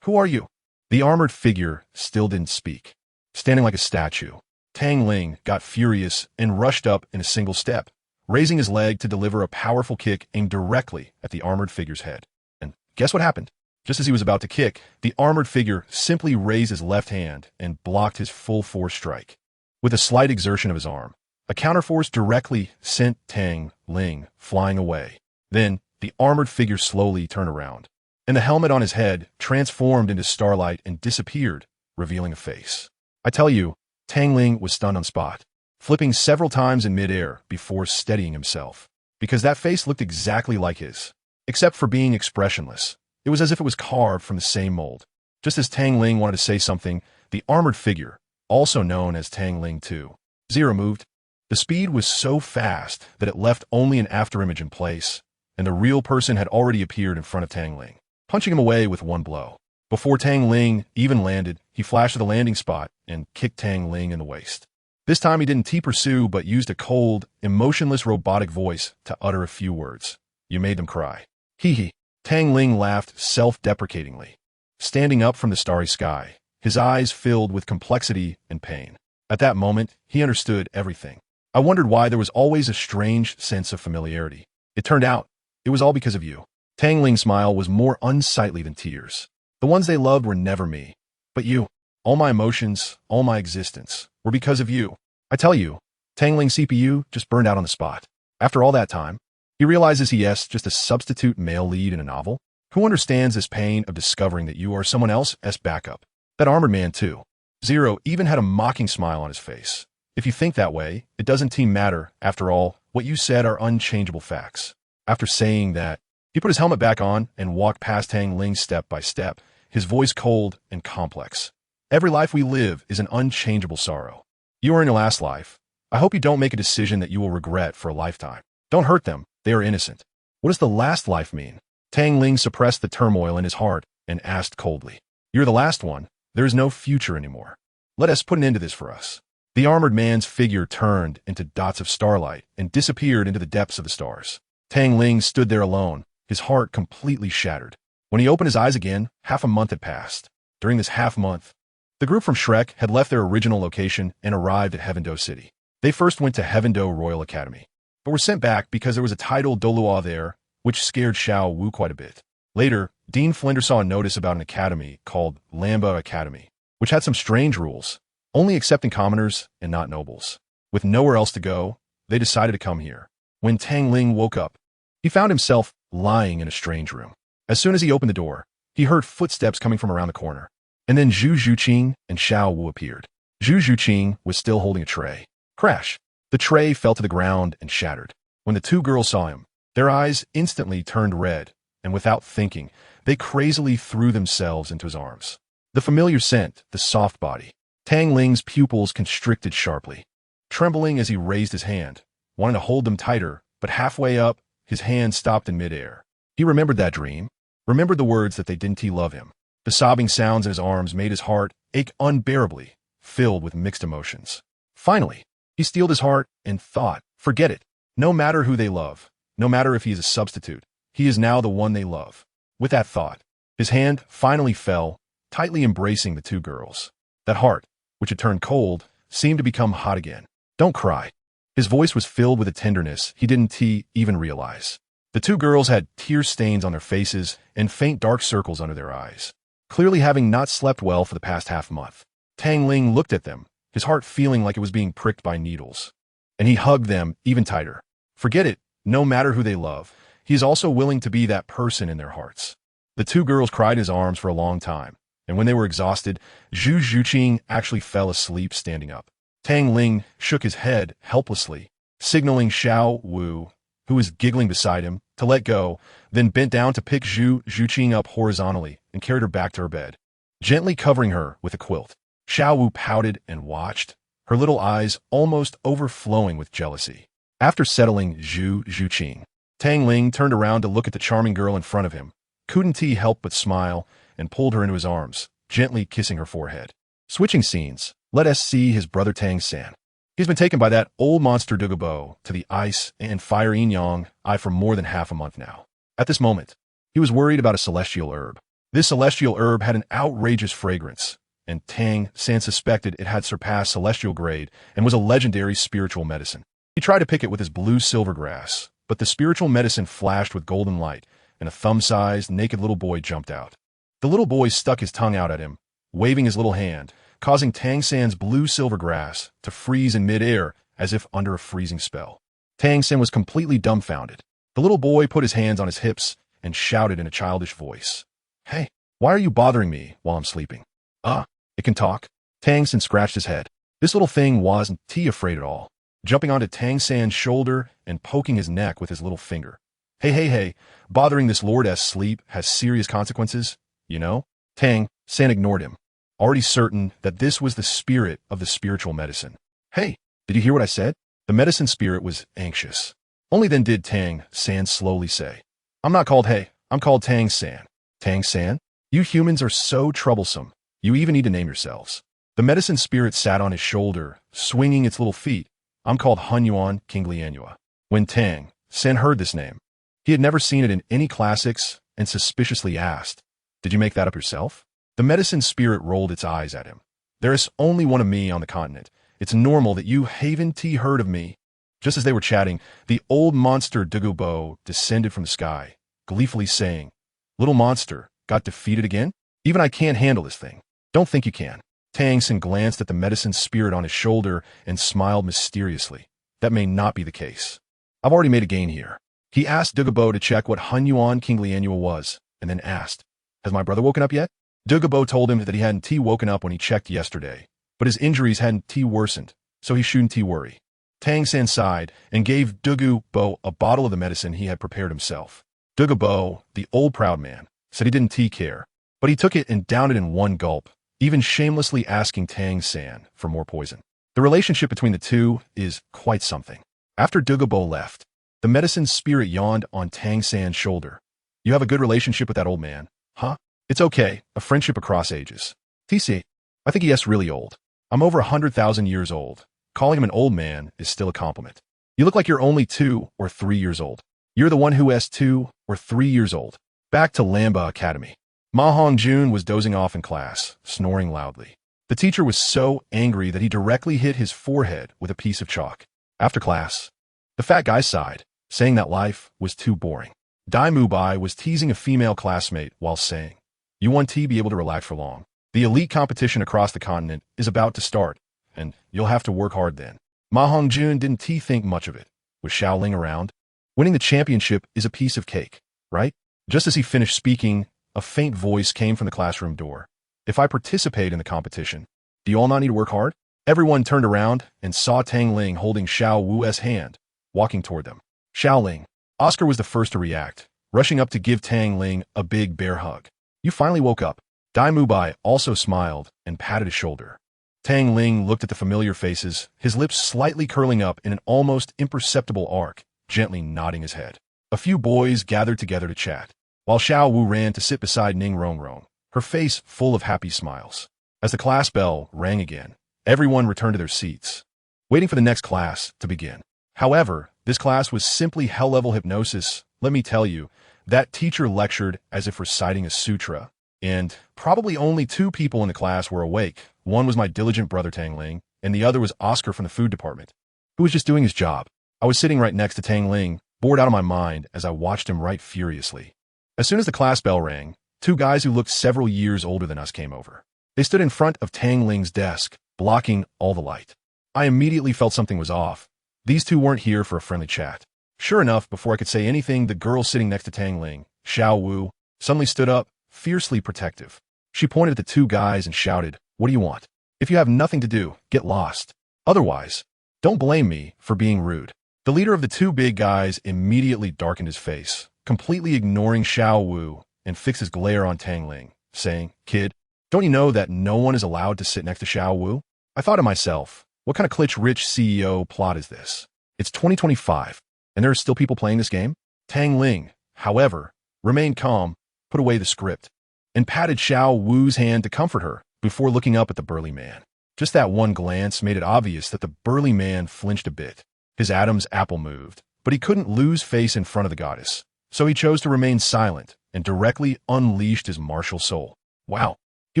"Who are you?" The armored figure still didn't speak. Standing like a statue, Tang Ling got furious and rushed up in a single step, raising his leg to deliver a powerful kick aimed directly at the armored figure's head. And guess what happened? Just as he was about to kick, the armored figure simply raised his left hand and blocked his full force strike. With a slight exertion of his arm, a counterforce directly sent Tang Ling flying away. Then, the armored figure slowly turned around, and the helmet on his head transformed into starlight and disappeared, revealing a face. I tell you, Tang Ling was stunned on spot, flipping several times in midair before steadying himself, because that face looked exactly like his. Except for being expressionless, it was as if it was carved from the same mold. Just as Tang Ling wanted to say something, the armored figure, also known as Tang Ling 2.0, moved. The speed was so fast that it left only an afterimage in place, and the real person had already appeared in front of Tang Ling, punching him away with one blow. Before Tang Ling even landed, he flashed to the landing spot and kicked Tang Ling in the waist. This time he didn't pursue but used a cold, emotionless robotic voice to utter a few words. You made them cry. Hee hee. Tang Ling laughed self-deprecatingly, standing up from the starry sky, his eyes filled with complexity and pain. At that moment, he understood everything. I wondered why there was always a strange sense of familiarity. It turned out, it was all because of you. Tang Ling's smile was more unsightly than tears. The ones they loved were never me, but you. All my emotions, all my existence, were because of you. I tell you, Tang Ling's CPU just burned out on the spot. After all that time, he realizes he is just a substitute male lead in a novel. Who understands this pain of discovering that you are someone else's backup? That armored man too. Zero even had a mocking smile on his face. If you think that way, it doesn't matter. After all, what you said are unchangeable facts. After saying that, he put his helmet back on and walked past Tang Ling step by step, his voice cold and complex. Every life we live is an unchangeable sorrow. You are in your last life. I hope you don't make a decision that you will regret for a lifetime. Don't hurt them. They are innocent. What does the last life mean? Tang Ling suppressed the turmoil in his heart and asked coldly. You're the last one. There is no future anymore. Let us put an end to this for us. The armored man's figure turned into dots of starlight and disappeared into the depths of the stars. Tang Ling stood there alone, his heart completely shattered. When he opened his eyes again, half a month had passed. During this half month, the group from Shrek had left their original location and arrived at Heavendo City. They first went to Heavendo Royal Academy, but were sent back because there was a titled Douluo there, which scared Xiao Wu quite a bit. Later, Dean Flinders saw a notice about an academy called Lamba Academy, which had some strange rules, only accepting commoners and not nobles. With nowhere else to go, they decided to come here. When Tang Ling woke up, he found himself lying in a strange room. As soon as he opened the door, he heard footsteps coming from around the corner. And then Zhu Zhuqing and Xiao Wu appeared. Zhu Zhuqing was still holding a tray. Crash! The tray fell to the ground and shattered. When the two girls saw him, their eyes instantly turned red, and without thinking, they crazily threw themselves into his arms. The familiar scent, the soft body. Tang Ling's pupils constricted sharply, trembling as he raised his hand, wanting to hold them tighter, but halfway up, his hand stopped in midair. He remembered that dream, remembered the words that they didn't love him. The sobbing sounds in his arms made his heart ache unbearably, filled with mixed emotions. Finally, he steeled his heart and thought, forget it. No matter who they love, no matter if he is a substitute, he is now the one they love. With that thought, his hand finally fell, tightly embracing the two girls. That heart, which had turned cold, seemed to become hot again. Don't cry. His voice was filled with a tenderness he didn't even realize. The two girls had tear stains on their faces and faint dark circles under their eyes, clearly having not slept well for the past half month. Tang Ling looked at them, his heart feeling like it was being pricked by needles. And he hugged them even tighter. Forget it, no matter who they love, he is also willing to be that person in their hearts. The two girls cried in his arms for a long time, and when they were exhausted, Zhu Zhuqing actually fell asleep standing up. Tang Ling shook his head helplessly, signaling Xiao Wu, who was giggling beside him, to let go, then bent down to pick Zhu Zhuqing up horizontally and carried her back to her bed, gently covering her with a quilt. Xiao Wu pouted and watched, her little eyes almost overflowing with jealousy. After settling Zhu Zhuqing, Tang Ling turned around to look at the charming girl in front of him, couldn't he help but smile, and pulled her into his arms, gently kissing her forehead. Switching scenes, let us see his brother Tang-san. He's been taken by that old monster Dugabo to the ice and fire yin-yang for more than half a month now. At this moment, he was worried about a celestial herb. This celestial herb had an outrageous fragrance, and Tang-san suspected it had surpassed celestial grade and was a legendary spiritual medicine. He tried to pick it with his blue silver grass, but the spiritual medicine flashed with golden light, and a thumb-sized, naked little boy jumped out. The little boy stuck his tongue out at him, waving his little hand, causing Tang San's blue-silver grass to freeze in mid-air as if under a freezing spell. Tang San was completely dumbfounded. The little boy put his hands on his hips and shouted in a childish voice, "Hey, why are you bothering me while I'm sleeping?" It can talk? Tang San scratched his head. This little thing wasn't afraid at all, jumping onto Tang San's shoulder and poking his neck with his little finger. Hey, bothering this lordess sleep has serious consequences, you know? Tang San ignored him, already certain that this was the spirit of the spiritual medicine. Hey, did you hear what I said? The medicine spirit was anxious. Only then did Tang San slowly say, "I'm not called Hey, I'm called Tang San." Tang San? You humans are so troublesome. You even need to name yourselves. The medicine spirit sat on his shoulder, swinging its little feet. I'm called Hunyuan Kinglianua. When Tang San heard this name, he had never seen it in any classics and suspiciously asked, "Did you make that up yourself?" The medicine spirit rolled its eyes at him. "There is only one of me on the continent. It's normal that you haven't heard of me." Just as they were chatting, the old monster Douluo descended from the sky, gleefully saying, "Little monster, got defeated again? Even I can't handle this thing." "Don't think you can." Tang San glanced at the medicine spirit on his shoulder and smiled mysteriously. "That may not be the case. I've already made a gain here." He asked Douluo to check what Hunyuan Kinglianua was, and then asked, "Has my brother woken up yet?" Douluo told him that he hadn't woken up when he checked yesterday, but his injuries hadn't worsened, so he shouldn't worry. Tang San sighed and gave Douluo a bottle of the medicine he had prepared himself. Douluo, the old proud man, said he didn't care, but he took it and downed it in one gulp, even shamelessly asking Tang San for more poison. The relationship between the two is quite something. After Douluo left, the medicine spirit yawned on Tang San's shoulder. "You have a good relationship with that old man, huh?" "It's okay, a friendship across ages." "TC, I think he is really old. I'm over 100,000 years old. Calling him an old man is still a compliment. You look like you're only 2 or 3 years old. You're the one who is 2 or 3 years old." Back to Lamba Academy. Ma Hongjun was dozing off in class, snoring loudly. The teacher was so angry that he directly hit his forehead with a piece of chalk. After class, the fat guy sighed, saying that life was too boring. Dai Mubai was teasing a female classmate while saying, "You won't be able to relax for long. The elite competition across the continent is about to start, and you'll have to work hard then." Ma Hongjun didn't think much of it. Was Xiaoling around? Winning the championship is a piece of cake, right? Just as he finished speaking, a faint voice came from the classroom door. "If I participate in the competition, do you all not need to work hard?" Everyone turned around and saw Tang Ling holding Xiao Wu's hand, walking toward them. Xiaoling. Oscar was the first to react, rushing up to give Tang Ling a big bear hug. "You finally woke up." Dai Mubai also smiled and patted his shoulder. Tang Ling looked at the familiar faces, his lips slightly curling up in an almost imperceptible arc, gently nodding his head. A few boys gathered together to chat, while Xiao Wu ran to sit beside Ning Rongrong, her face full of happy smiles. As the class bell rang again, everyone returned to their seats, waiting for the next class to begin. However, this class was simply hell-level hypnosis. Let me tell you, that teacher lectured as if reciting a sutra, and probably only 2 people in the class were awake. One was my diligent brother Tang Ling, and the other was Oscar from the food department, who was just doing his job. I was sitting right next to Tang Ling, bored out of my mind as I watched him write furiously. As soon as the class bell rang, 2 guys who looked several years older than us came over. They stood in front of Tang Ling's desk, blocking all the light. I immediately felt something was off. These 2 weren't here for a friendly chat. Sure enough, before I could say anything, the girl sitting next to Tang Ling, Xiao Wu, suddenly stood up, fiercely protective. She pointed at the 2 guys and shouted, "What do you want? If you have nothing to do, get lost. Otherwise, don't blame me for being rude." The leader of the 2 big guys immediately darkened his face, completely ignoring Xiao Wu, and fixed his glare on Tang Ling, saying, "Kid, don't you know that no one is allowed to sit next to Xiao Wu?" I thought to myself, what kind of glitch-rich CEO plot is this? It's 2025, and there are still people playing this game? Tang Ling, however, remained calm, put away the script, and patted Xiao Wu's hand to comfort her before looking up at the burly man. Just that one glance made it obvious that the burly man flinched a bit. His Adam's apple moved, but he couldn't lose face in front of the goddess, so he chose to remain silent and directly unleashed his martial soul. Wow, he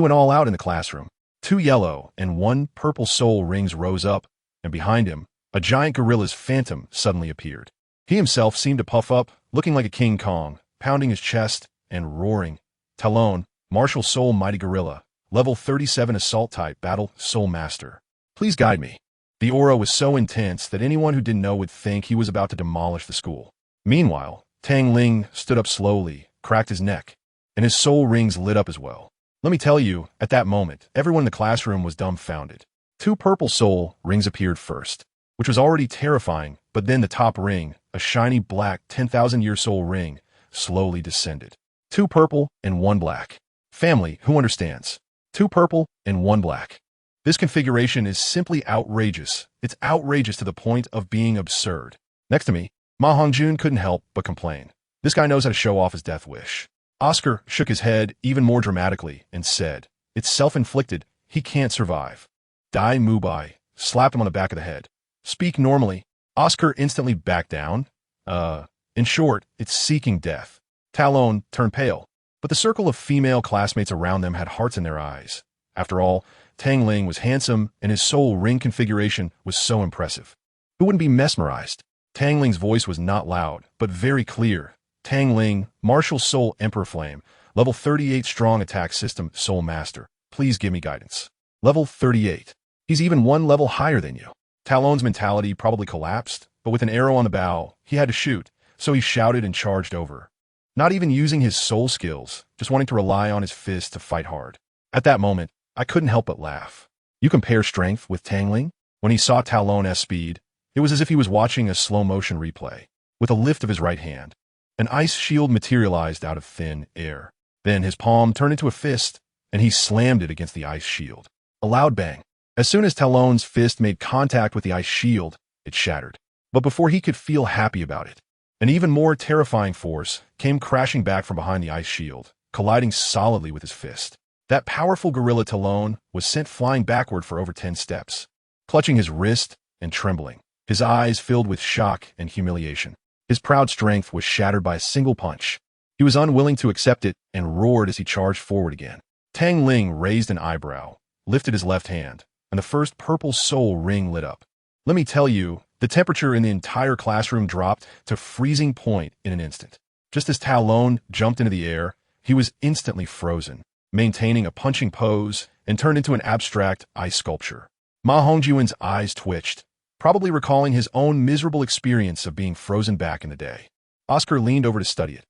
went all out in the classroom. 2 yellow and 1 purple soul rings rose up, and behind him, a giant gorilla's phantom suddenly appeared. He himself seemed to puff up, looking like a King Kong, pounding his chest and roaring, "Talon, martial soul mighty gorilla, Level 37 Assault Type Battle Soul Master. Please guide me. The aura was so intense that anyone who didn't know would think he was about to demolish the school. Meanwhile, Tang Ling stood up slowly, cracked his neck, and his soul rings lit up as well. Let me tell you, at that moment, everyone in the classroom was dumbfounded. 2 purple soul rings appeared first, which was already terrifying, but then the top ring, a shiny black 10,000-year soul ring, slowly descended. 2 purple and 1 black. Family, who understands? 2 purple and 1 black. This configuration is simply outrageous. It's outrageous to the point of being absurd. Next to me, Ma Hongjun couldn't help but complain. This guy knows how to show off his death wish. Oscar shook his head even more dramatically and said, "It's self-inflicted. He can't survive." Dai Mubai slapped him on the back of the head. "Speak normally." Oscar instantly backed down. In short, it's seeking death. Talon turned pale, but the circle of female classmates around them had hearts in their eyes. After all, Tang Ling was handsome, and his soul ring configuration was so impressive. Who wouldn't be mesmerized? Tang Ling's voice was not loud, but very clear. Tang Ling, Martial Soul Emperor Flame, Level 38 Strong Attack System Soul Master. Please give me guidance. Level 38. He's even 1 level higher than you. Talon's mentality probably collapsed, but with an arrow on the bow, he had to shoot, so he shouted and charged over. Not even using his soul skills, just wanting to rely on his fist to fight hard. At that moment, I couldn't help but laugh. You compare strength with Tang Ling? When he saw Talon's speed, it was as if he was watching a slow-motion replay. With a lift of his right hand, an ice shield materialized out of thin air. Then his palm turned into a fist, and he slammed it against the ice shield. A loud bang. As soon as Talon's fist made contact with the ice shield, it shattered. But before he could feel happy about it, an even more terrifying force came crashing back from behind the ice shield, colliding solidly with his fist. That powerful gorilla Talon was sent flying backward for over 10 steps, clutching his wrist and trembling, his eyes filled with shock and humiliation. His proud strength was shattered by a single punch. He was unwilling to accept it and roared as he charged forward again. Tang Ling raised an eyebrow, lifted his left hand, and the first purple soul ring lit up. Let me tell you, the temperature in the entire classroom dropped to freezing point in an instant. Just as Talon jumped into the air, he was instantly frozen, maintaining a punching pose and turned into an abstract ice sculpture. Ma Hongjuan's eyes twitched, probably recalling his own miserable experience of being frozen back in the day. Oscar leaned over to study it.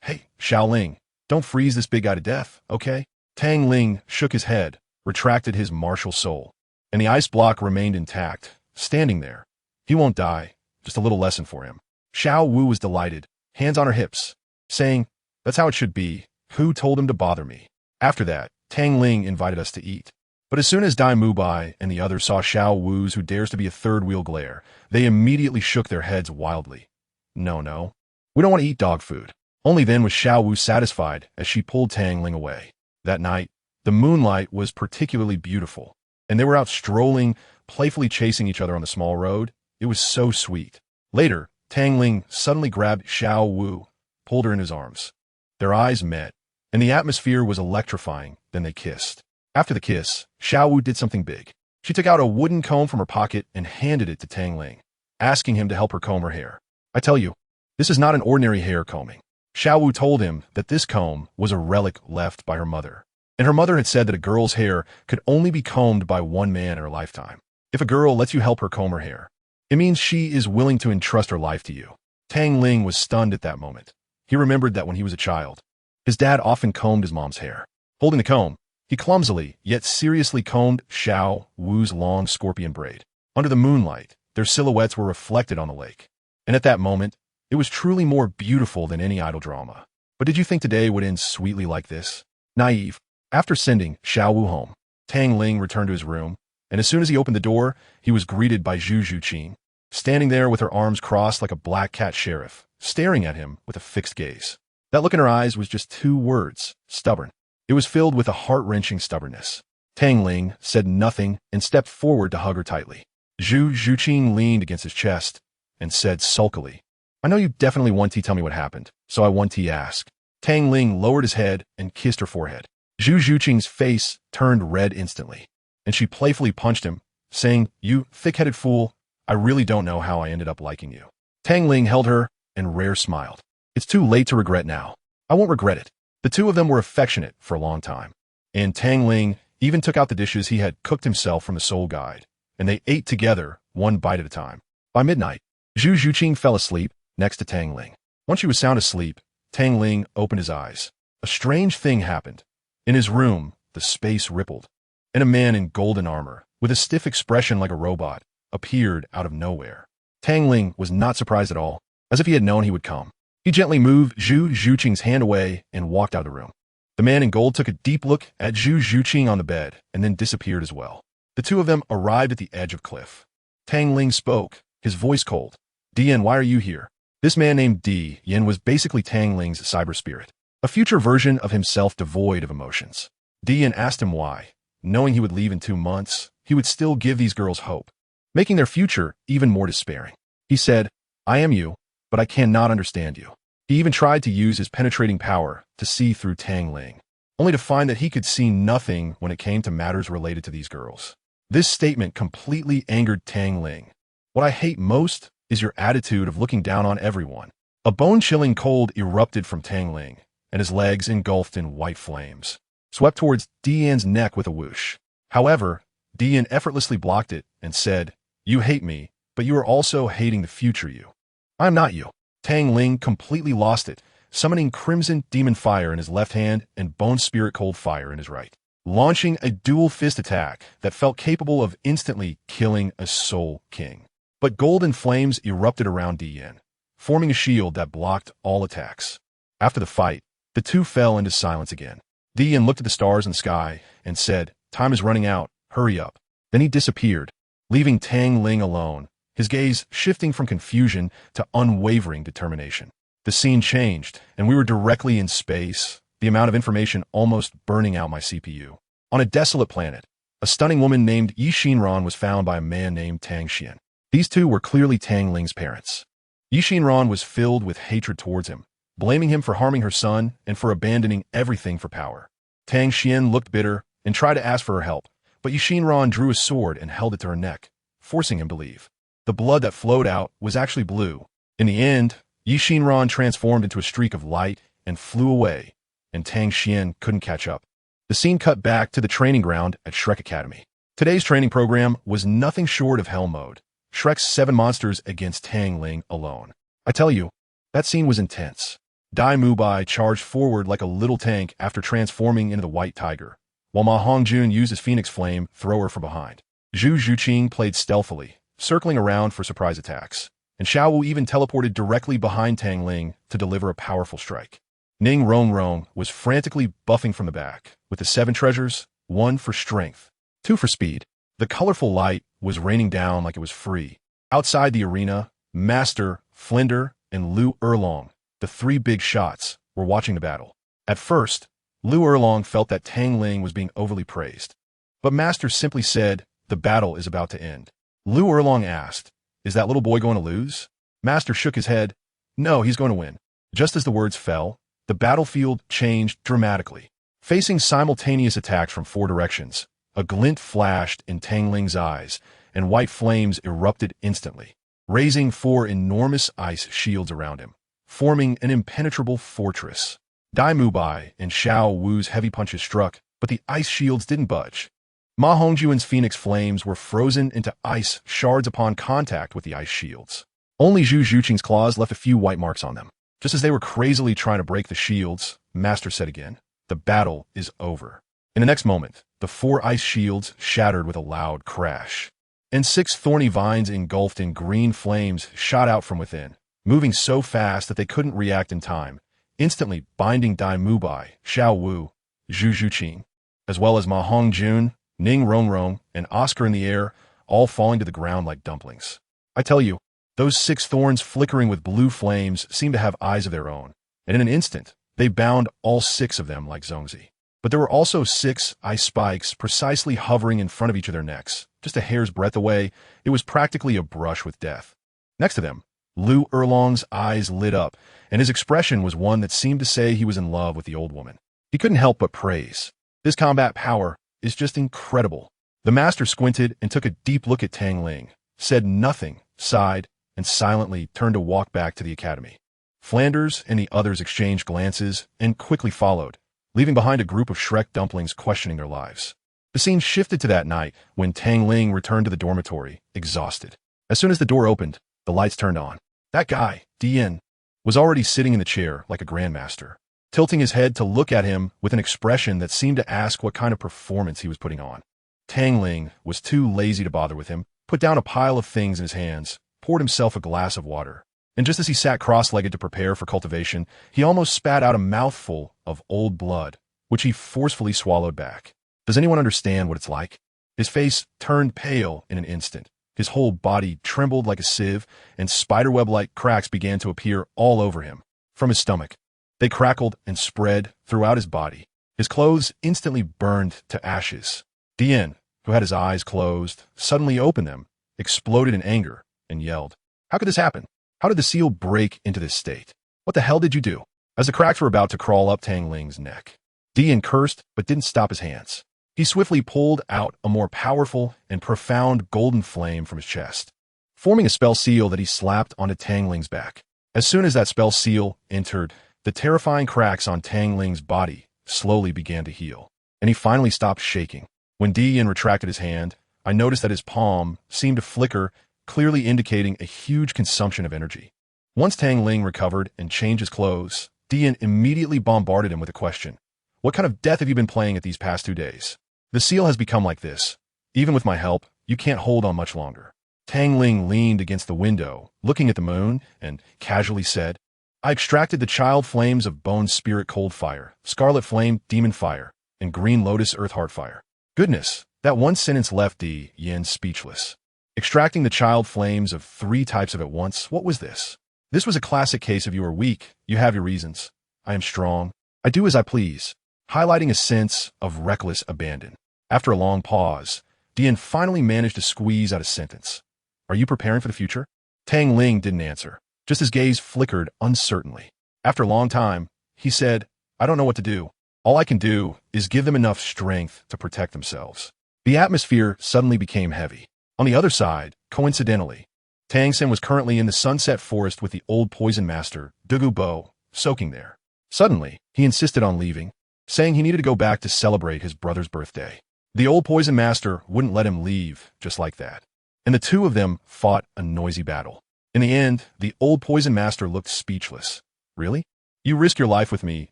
"Hey, Xiaoling, don't freeze this big guy to death, okay?" Tang Ling shook his head, retracted his martial soul, and the ice block remained intact, standing there. He won't die, just a little lesson for him. Xiao Wu was delighted, hands on her hips, saying, "That's how it should be. Who told him to bother me?" After that, Tang Ling invited us to eat. But as soon as Dai Mubai and the others saw Xiao Wu's who dares to be a third-wheel glare, they immediately shook their heads wildly. No, we don't want to eat dog food." Only then was Xiao Wu satisfied as she pulled Tang Ling away. That night, the moonlight was particularly beautiful, and they were out strolling, playfully chasing each other on the small road. It was so sweet. Later, Tang Ling suddenly grabbed Xiao Wu, pulled her in his arms. Their eyes met, and the atmosphere was electrifying. Then they kissed. After the kiss, Xiao Wu did something big. She took out a wooden comb from her pocket and handed it to Tang Ling, asking him to help her comb her hair. I tell you, this is not an ordinary hair combing. Xiao Wu told him that this comb was a relic left by her mother, and her mother had said that a girl's hair could only be combed by one man in her lifetime. If a girl lets you help her comb her hair, it means she is willing to entrust her life to you. Tang Ling was stunned at that moment. He remembered that when he was a child, his dad often combed his mom's hair. Holding the comb, he clumsily, yet seriously combed Xiao Wu's long scorpion braid. Under the moonlight, their silhouettes were reflected on the lake. And at that moment, it was truly more beautiful than any idol drama. But did you think today would end sweetly like this? Naive. After sending Xiao Wu home, Tang Ling returned to his room, and as soon as he opened the door, he was greeted by Zhu Zhuqin, standing there with her arms crossed like a black cat sheriff, staring at him with a fixed gaze. That look in her eyes was just 2 words: stubborn. It was filled with a heart-wrenching stubbornness. Tang Ling said nothing and stepped forward to hug her tightly. Zhu Zhuqin leaned against his chest and said sulkily, "I know you definitely want to tell me what happened, so I want to ask." Tang Ling lowered his head and kissed her forehead. Zhu Zhuqin's face turned red instantly, and she playfully punched him, saying, "You thick-headed fool, I really don't know how I ended up liking you." Tang Ling held her, and Rare smiled. "It's too late to regret now. I won't regret it." The 2 of them were affectionate for a long time, and Tang Ling even took out the dishes he had cooked himself from the soul guide, and they ate together, one bite at a time. By midnight, Zhu Zhuqing fell asleep next to Tang Ling. Once she was sound asleep, Tang Ling opened his eyes. A strange thing happened. In his room, the space rippled, and a man in golden armor, with a stiff expression like a robot, appeared out of nowhere. Tang Ling was not surprised at all, as if he had known he would come. He gently moved Zhu Zhuqing's hand away and walked out of the room. The man in gold took a deep look at Zhu Zhuqing on the bed and then disappeared as well. The two of them arrived at the edge of cliff. Tang Ling spoke, his voice cold. Dian, why are you here? This man named Di Yin was basically Tang Ling's cyber spirit, a future version of himself devoid of emotions. Di Yin asked him why. Knowing he would leave in 2 months, he would still give these girls hope, making their future even more despairing. He said, I am you, but I cannot understand you. He even tried to use his penetrating power to see through Tang Ling, only to find that he could see nothing when it came to matters related to these girls. This statement completely angered Tang Ling. What I hate most is your attitude of looking down on everyone. A bone-chilling cold erupted from Tang Ling, and his legs engulfed in white flames, swept towards Dian's neck with a whoosh. However, Dian effortlessly blocked it and said, You hate me, but you are also hating the future you. I am not you. Tang Ling completely lost it, summoning Crimson Demon Fire in his left hand and Bone Spirit Cold Fire in his right, launching a dual fist attack that felt capable of instantly killing a Soul King. But golden flames erupted around Dian, forming a shield that blocked all attacks. After the fight, the two fell into silence again. Dian looked at the stars in the sky and said, Time is running out, hurry up. Then he disappeared, leaving Tang Ling alone, his gaze shifting from confusion to unwavering determination. The scene changed, and we were directly in space, the amount of information almost burning out my CPU. On a desolate planet, a stunning woman named Yi Xinran was found by a man named Tang Qian. These two were clearly Tang Ling's parents. Yi Xinran was filled with hatred towards him, blaming him for harming her son and for abandoning everything for power. Tang Qian looked bitter and tried to ask for her help, but Yi Xinran drew a sword and held it to her neck, forcing him to leave. The blood that flowed out was actually blue. In the end, Yi Xinran transformed into a streak of light and flew away, and Tang Qian couldn't catch up. The scene cut back to the training ground at Shrek Academy. Today's training program was nothing short of hell mode. Shrek's 7 monsters against Tang Ling alone. I tell you, that scene was intense. Dai Mubai charged forward like a little tank after transforming into the White Tiger, while Ma Hongjun used his Phoenix Flame thrower from behind. Zhu Zhuqing played stealthily, circling around for surprise attacks, and Xiao Wu even teleported directly behind Tang Ling to deliver a powerful strike. Ning Rongrong was frantically buffing from the back, with the 7 treasures, 1 for strength, 2 for speed. The colorful light was raining down like it was free. Outside the arena, Master, Flinder, and Lu Erlong, the 3 big shots, were watching the battle. At first, Lu Erlong felt that Tang Ling was being overly praised, but Master simply said, the battle is about to end. Lu Erlong asked, Is that little boy going to lose? Master shook his head. No, he's going to win. Just as the words fell, the battlefield changed dramatically. Facing simultaneous attacks from 4 directions, a glint flashed in Tang Ling's eyes, and white flames erupted instantly, raising 4 enormous ice shields around him, forming an impenetrable fortress. Dai Mubai and Xiao Wu's heavy punches struck, but the ice shields didn't budge. Ma Hongjuan's Phoenix Flames were frozen into ice shards upon contact with the ice shields. Only Zhu Zhuqing's claws left a few white marks on them. Just as they were crazily trying to break the shields, Master said again, the battle is over. In the next moment, the 4 ice shields shattered with a loud crash, and 6 thorny vines engulfed in green flames shot out from within, moving so fast that they couldn't react in time, instantly binding Dai Mubai, Xiao Wu, Zhu Zhuqing, as well as Ma Hongjun, Ning Rongrong, and Oscar in the air, all falling to the ground like dumplings. I tell you, those 6 thorns flickering with blue flames seemed to have eyes of their own, and in an instant, they bound all 6 of them like Zongzi. But there were also 6 ice spikes precisely hovering in front of each of their necks, just a hair's breadth away. It was practically a brush with death. Next to them, Lu Erlong's eyes lit up, and his expression was one that seemed to say he was in love with the old woman. He couldn't help but praise. This combat power is just incredible. The Master squinted and took a deep look at Tang Ling, said nothing, sighed, and silently turned to walk back to the academy. Flanders and the others exchanged glances and quickly followed, leaving behind a group of Shrek dumplings questioning their lives. The scene shifted to that night when Tang Ling returned to the dormitory, exhausted. As soon as the door opened, the lights turned on. That guy, Dian, was already sitting in the chair like a grandmaster, tilting his head to look at him with an expression that seemed to ask what kind of performance he was putting on. Tang Ling was too lazy to bother with him, put down a pile of things in his hands, poured himself a glass of water, and just as he sat cross-legged to prepare for cultivation, he almost spat out a mouthful of old blood, which he forcefully swallowed back. Does anyone understand what it's like? His face turned pale in an instant. His whole body trembled like a sieve, and spiderweb-like cracks began to appear all over him. From his stomach, they crackled and spread throughout his body. His clothes instantly burned to ashes. Dian, who had his eyes closed, suddenly opened them, exploded in anger, and yelled, "How could this happen? How did the seal break into this state? What the hell did you do?" As the cracks were about to crawl up Tang Ling's neck, Dian cursed but didn't stop his hands. He swiftly pulled out a more powerful and profound golden flame from his chest, forming a spell seal that he slapped onto Tang Ling's back. As soon as that spell seal entered, the terrifying cracks on Tang Ling's body slowly began to heal, and he finally stopped shaking. When Dian retracted his hand, I noticed that his palm seemed to flicker, clearly indicating a huge consumption of energy. Once Tang Ling recovered and changed his clothes, Dian immediately bombarded him with a question. "What kind of death have you been playing at these past 2 days? The seal has become like this. Even with my help, you can't hold on much longer." Tang Ling leaned against the window, looking at the moon, and casually said, "I extracted the child flames of Bone Spirit Cold Fire, Scarlet Flame Demon Fire, and Green Lotus Earth Heart Fire." Goodness, that one sentence left Dian speechless. Extracting the child flames of 3 types of at once, what was this? This was a classic case of you are weak, you have your reasons. I am strong. I do as I please, highlighting a sense of reckless abandon. After a long pause, Dian finally managed to squeeze out a sentence. "Are you preparing for the future?" Tang Ling didn't answer. Just his gaze flickered uncertainly. After a long time, he said, "I don't know what to do. All I can do is give them enough strength to protect themselves." The atmosphere suddenly became heavy. On the other side, coincidentally, Tang Sen was currently in the Sunset Forest with the old poison master, Douluo, soaking there. Suddenly, he insisted on leaving, saying he needed to go back to celebrate his brother's birthday. The old poison master wouldn't let him leave just like that, and the two of them fought a noisy battle. In the end, the old poison master looked speechless. "Really? You risk your life with me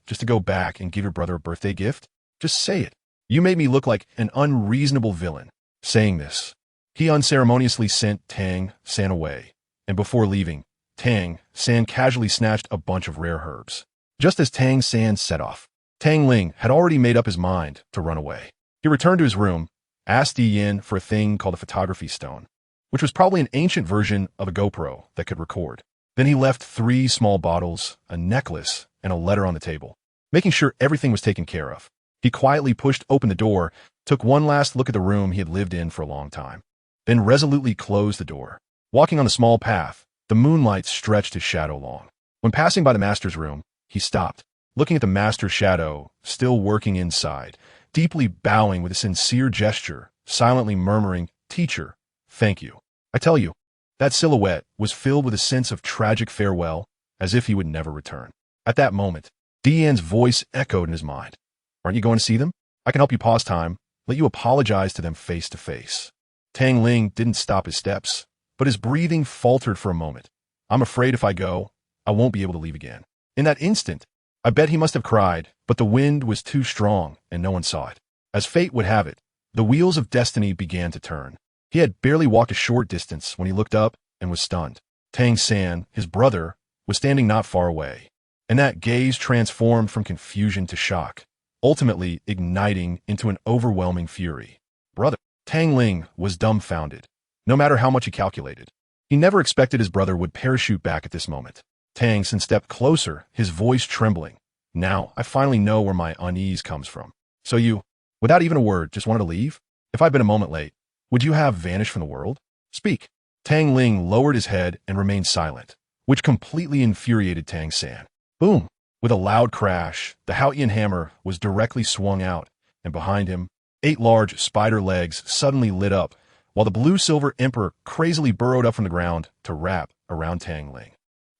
just to go back and give your brother a birthday gift? Just say it. You made me look like an unreasonable villain." Saying this, he unceremoniously sent Tang San away, and before leaving, Tang San casually snatched a bunch of rare herbs. Just as Tang San set off, Tang Ling had already made up his mind to run away. He returned to his room, asked Dian for a thing called a photography stone, which was probably an ancient version of a GoPro that could record. Then he left 3 small bottles, a necklace, and a letter on the table, making sure everything was taken care of. He quietly pushed open the door, took one last look at the room he had lived in for a long time, then resolutely closed the door. Walking on the small path, the moonlight stretched his shadow long. When passing by the master's room, he stopped, looking at the master's shadow, still working inside, deeply bowing with a sincere gesture, silently murmuring, "Teacher, thank you." I tell you, that silhouette was filled with a sense of tragic farewell, as if he would never return. At that moment, Dian's voice echoed in his mind. "Aren't you going to see them? I can help you pause time, let you apologize to them face to face." Tang Ling didn't stop his steps, but his breathing faltered for a moment. "I'm afraid if I go, I won't be able to leave again." In that instant, I bet he must have cried, but the wind was too strong and no one saw it. As fate would have it, the wheels of destiny began to turn. He had barely walked a short distance when he looked up and was stunned. Tang San, his brother, was standing not far away, and that gaze transformed from confusion to shock, ultimately igniting into an overwhelming fury. "Brother." Tang Ling was dumbfounded, no matter how much he calculated. He never expected his brother would parachute back at this moment. Tang Sen stepped closer, his voice trembling. "Now, I finally know where my unease comes from. So you, without even a word, just wanted to leave? If I'd been a moment late, would you have vanished from the world? Speak." Tang Ling lowered his head and remained silent, which completely infuriated Tang San. Boom! With a loud crash, the Haotian hammer was directly swung out, and behind him, 8 large spider legs suddenly lit up, while the blue-silver emperor crazily burrowed up from the ground to wrap around Tang Ling.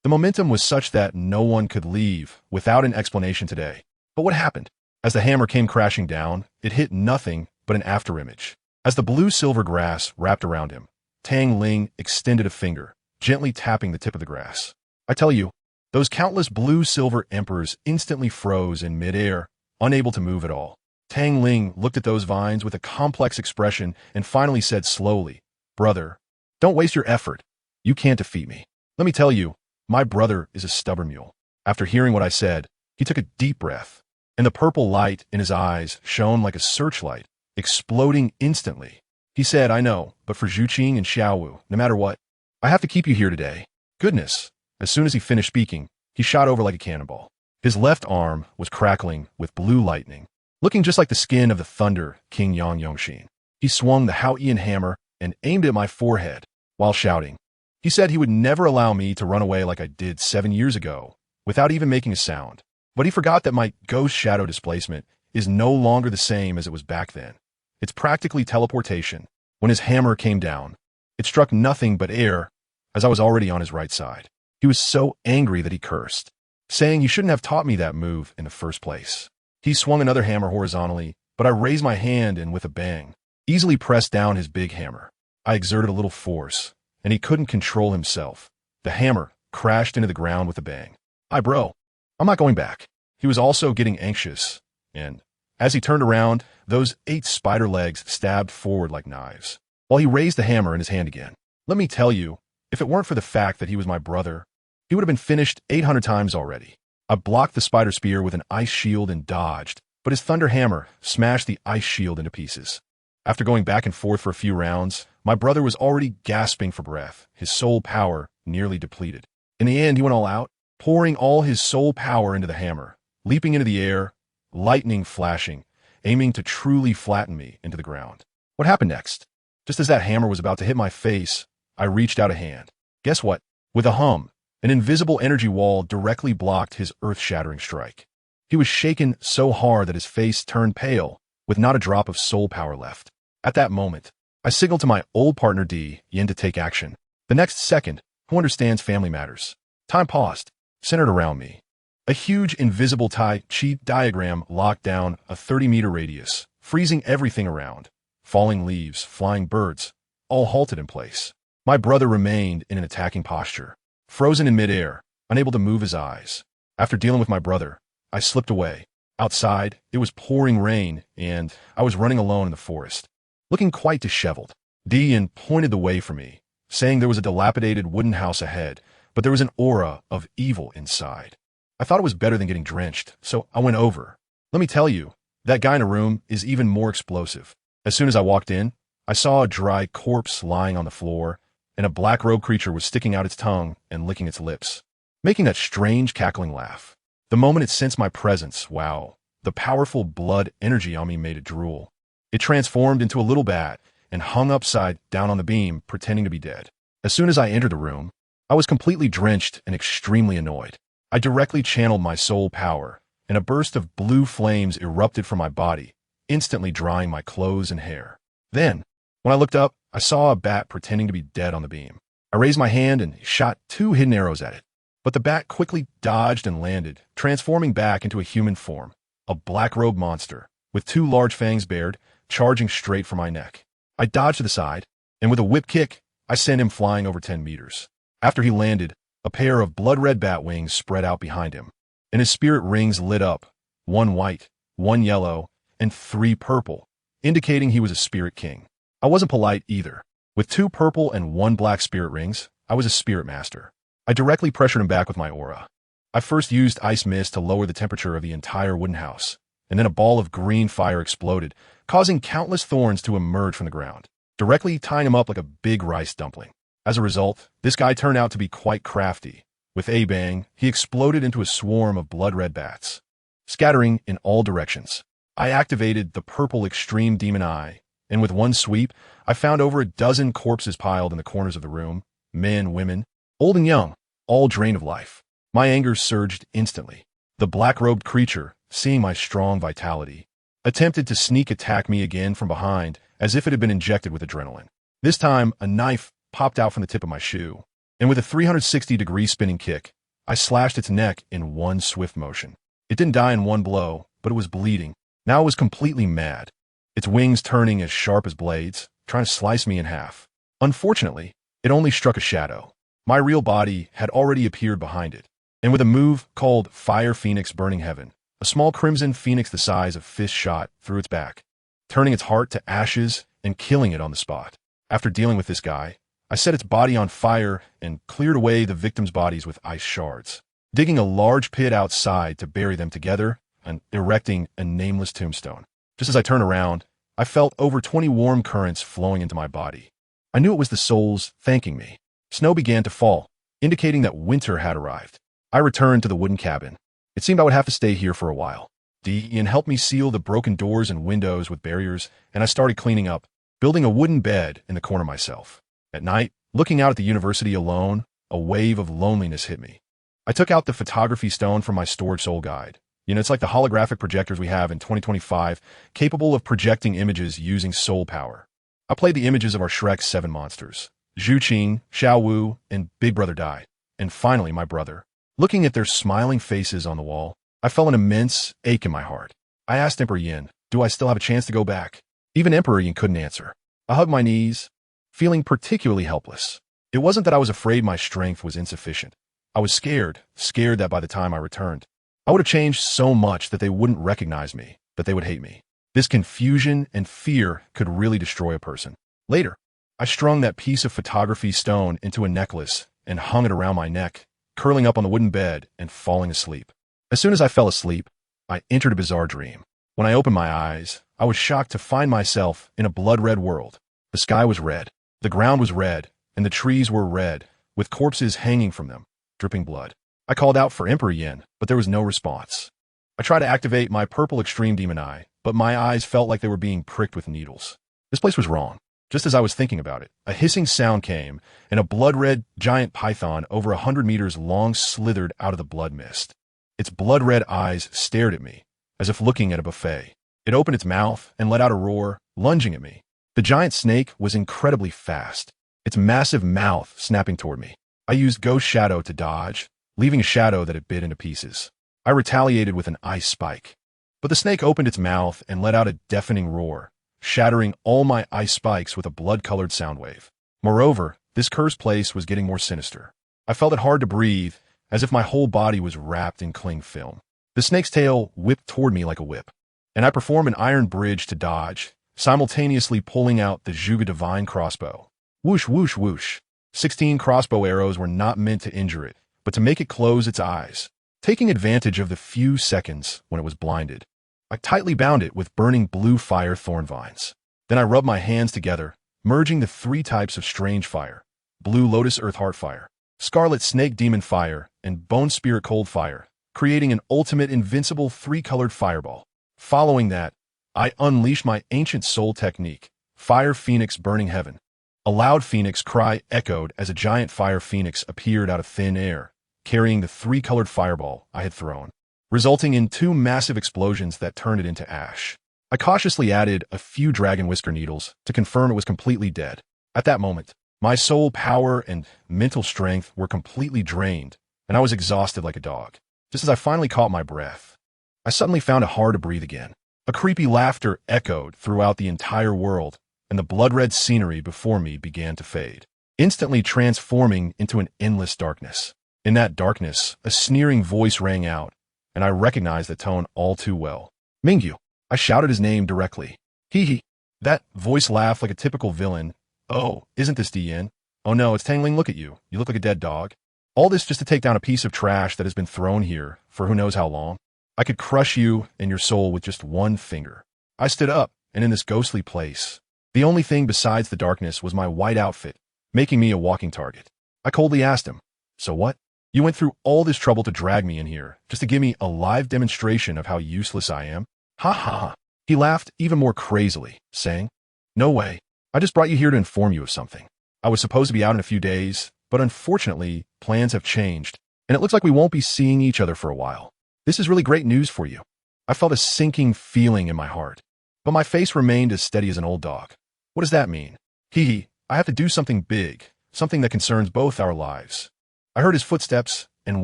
The momentum was such that no one could leave without an explanation today. But what happened? As the hammer came crashing down, it hit nothing but an afterimage. As the blue-silver grass wrapped around him, Tang Ling extended a finger, gently tapping the tip of the grass. I tell you, those countless blue-silver emperors instantly froze in midair, unable to move at all. Tang Ling looked at those vines with a complex expression and finally said slowly, "Brother, don't waste your effort. You can't defeat me. Let me tell you, my brother is a stubborn mule." After hearing what I said, he took a deep breath, and the purple light in his eyes shone like a searchlight, exploding instantly. He said, "I know, but for Zhuqing and Xiaowu, no matter what, I have to keep you here today." Goodness! As soon as he finished speaking, he shot over like a cannonball. His left arm was crackling with blue lightning, looking just like the skin of the Thunder King Yang Yongxin. He swung the Hao-Ian hammer and aimed it at my forehead while shouting. He said he would never allow me to run away like I did 7 years ago, without even making a sound. But he forgot that my ghost shadow displacement is no longer the same as it was back then. It's practically teleportation. When his hammer came down, it struck nothing but air, as I was already on his right side. He was so angry that he cursed, saying he shouldn't have taught me that move in the first place. He swung another hammer horizontally, but I raised my hand and with a bang, easily pressed down his big hammer. I exerted a little force, and he couldn't control himself. The hammer crashed into the ground with a bang. Bro, I'm not going back." He was also getting anxious, and as he turned around, those 8 spider legs stabbed forward like knives, while he raised the hammer in his hand again. Let me tell you, if it weren't for the fact that he was my brother, he would have been finished 800 times already. I blocked the spider spear with an ice shield and dodged, but his thunder hammer smashed the ice shield into pieces. After going back and forth for a few rounds, my brother was already gasping for breath, his soul power nearly depleted. In the end, he went all out, pouring all his soul power into the hammer, leaping into the air, lightning flashing, aiming to truly flatten me into the ground. What happened next? Just as that hammer was about to hit my face, I reached out a hand. Guess what? With a hum, an invisible energy wall directly blocked his earth-shattering strike. He was shaken so hard that his face turned pale, with not a drop of soul power left. At that moment, I signaled to my old partner D, Yin, to take action. The next second, who understands family matters? Time paused, centered around me. A huge invisible Tai Chi diagram locked down a 30-meter radius, freezing everything around. Falling leaves, flying birds, all halted in place. My brother remained in an attacking posture, frozen in midair, unable to move his eyes. After dealing with my brother, I slipped away. Outside, it was pouring rain, and I was running alone in the forest, looking quite disheveled. Dian pointed the way for me, saying there was a dilapidated wooden house ahead, but there was an aura of evil inside. I thought it was better than getting drenched, so I went over. Let me tell you, that guy in a room is even more explosive. As soon as I walked in, I saw a dry corpse lying on the floor, and a black-robed creature was sticking out its tongue and licking its lips, making that strange cackling laugh. The moment it sensed my presence, wow, the powerful blood energy on me made it drool. It transformed into a little bat and hung upside down on the beam, pretending to be dead. As soon as I entered the room, I was completely drenched and extremely annoyed. I directly channeled my soul power, and a burst of blue flames erupted from my body, instantly drying my clothes and hair. Then, when I looked up, I saw a bat pretending to be dead on the beam. I raised my hand and shot 2 hidden arrows at it, but the bat quickly dodged and landed, transforming back into a human form, a black-robed monster, with 2 large fangs bared, charging straight for my neck. I dodged to the side, and with a whip kick, I sent him flying over 10 meters. After he landed, a pair of blood-red bat wings spread out behind him, and his spirit rings lit up, 1 white, 1 yellow, and 3 purple, indicating he was a spirit king. I wasn't polite either. With 2 purple and 1 black spirit rings, I was a spirit master. I directly pressured him back with my aura. I first used ice mist to lower the temperature of the entire wooden house, and then a ball of green fire exploded, causing countless thorns to emerge from the ground, directly tying him up like a big rice dumpling. As a result, this guy turned out to be quite crafty. With a bang, he exploded into a swarm of blood-red bats, scattering in all directions. I activated the purple extreme demon eye, and with 1 sweep, I found over a dozen corpses piled in the corners of the room, men, women, old and young, all drained of life. My anger surged instantly. The black-robed creature, seeing my strong vitality, attempted to sneak attack me again from behind as if it had been injected with adrenaline. This time, a knife popped out from the tip of my shoe, and with a 360-degree spinning kick, I slashed its neck in 1 swift motion. It didn't die in 1 blow, but it was bleeding. Now it was completely mad. its wings turning as sharp as blades, trying to slice me in half. Unfortunately, it only struck a shadow. My real body had already appeared behind it, and with a move called Fire Phoenix Burning Heaven, a small crimson phoenix the size of fist shot through its back, turning its heart to ashes and killing it on the spot. After dealing with this guy, I set its body on fire and cleared away the victims' bodies with ice shards, digging a large pit outside to bury them together and erecting a nameless tombstone. Just as I turned around, I felt over 20 warm currents flowing into my body. I knew it was the souls thanking me. Snow began to fall, indicating that winter had arrived. I returned to the wooden cabin. It seemed I would have to stay here for a while. Qian helped me seal the broken doors and windows with barriers, and I started cleaning up, building a wooden bed in the corner myself. At night, looking out at the university alone, a wave of loneliness hit me. I took out the photography stone from my storage soul guide. It's like the holographic projectors we have in 2025, capable of projecting images using soul power. I played the images of our Shrek 7 monsters, Zhu Qing, Xiao Wu, and Big Brother Dai, and finally my brother. Looking at their smiling faces on the wall, I felt an immense ache in my heart. I asked Emperor Yin, do I still have a chance to go back? Even Emperor Yin couldn't answer. I hugged my knees, feeling particularly helpless. It wasn't that I was afraid my strength was insufficient. I was scared that by the time I returned, I would have changed so much that they wouldn't recognize me, that they would hate me. This confusion and fear could really destroy a person. Later, I strung that piece of photography stone into a necklace and hung it around my neck, curling up on the wooden bed and falling asleep. As soon as I fell asleep, I entered a bizarre dream. When I opened my eyes, I was shocked to find myself in a blood-red world. The sky was red, the ground was red, and the trees were red, with corpses hanging from them, dripping blood. I called out for Emperor Yin, but there was no response. I tried to activate my purple extreme demon eye, but my eyes felt like they were being pricked with needles. This place was wrong. Just as I was thinking about it, a hissing sound came, and a blood-red giant python over 100 meters long slithered out of the blood mist. Its blood-red eyes stared at me, as if looking at a buffet. It opened its mouth and let out a roar, lunging at me. The giant snake was incredibly fast, its massive mouth snapping toward me. I used Ghost Shadow to dodge, leaving a shadow that it bit into pieces. I retaliated with an ice spike. But the snake opened its mouth and let out a deafening roar, shattering all my ice spikes with a blood-colored sound wave. Moreover, this cursed place was getting more sinister. I felt it hard to breathe, as if my whole body was wrapped in cling film. The snake's tail whipped toward me like a whip, and I performed an iron bridge to dodge, simultaneously pulling out the Zhuge Divine crossbow. Whoosh, whoosh, whoosh. 16 crossbow arrows were not meant to injure it, but to make it close its eyes, taking advantage of the few seconds when it was blinded. I tightly bound it with burning blue fire thorn vines. Then I rubbed my hands together, merging the 3 types of strange fire: blue lotus earth heart fire, scarlet snake demon fire, and bone spirit cold fire, creating an ultimate invincible 3-colored fireball. Following that, I unleashed my ancient soul technique, Fire Phoenix Burning Heaven. A loud phoenix cry echoed as a giant fire phoenix appeared out of thin air, carrying the 3-colored fireball I had thrown, resulting in 2 massive explosions that turned it into ash. I cautiously added a few dragon whisker needles to confirm it was completely dead. At that moment, my soul power and mental strength were completely drained, and I was exhausted like a dog. Just as I finally caught my breath, I suddenly found it hard to breathe again. A creepy laughter echoed throughout the entire world, and the blood-red scenery before me began to fade, instantly transforming into an endless darkness. In that darkness, a sneering voice rang out, and I recognized the tone all too well. Mingyu. I shouted his name directly. Hee hee. That voice laughed like a typical villain. Oh, isn't this Qian? Oh no, it's Tangling, look at you. You look like a dead dog. All this just to take down a piece of trash that has been thrown here for who knows how long. I could crush you and your soul with just one finger. I stood up, and in this ghostly place, the only thing besides the darkness was my white outfit, making me a walking target. I coldly asked him, so what? You went through all this trouble to drag me in here, just to give me a live demonstration of how useless I am? Ha ha ha. He laughed even more crazily, saying, no way. I just brought you here to inform you of something. I was supposed to be out in a few days, but unfortunately, plans have changed, and it looks like we won't be seeing each other for a while. This is really great news for you. I felt a sinking feeling in my heart, but my face remained as steady as an old dog. What does that mean? Hee hee, I have to do something big, something that concerns both our lives. I heard his footsteps, and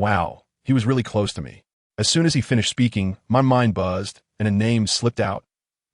wow, he was really close to me. As soon as he finished speaking, my mind buzzed, and a name slipped out.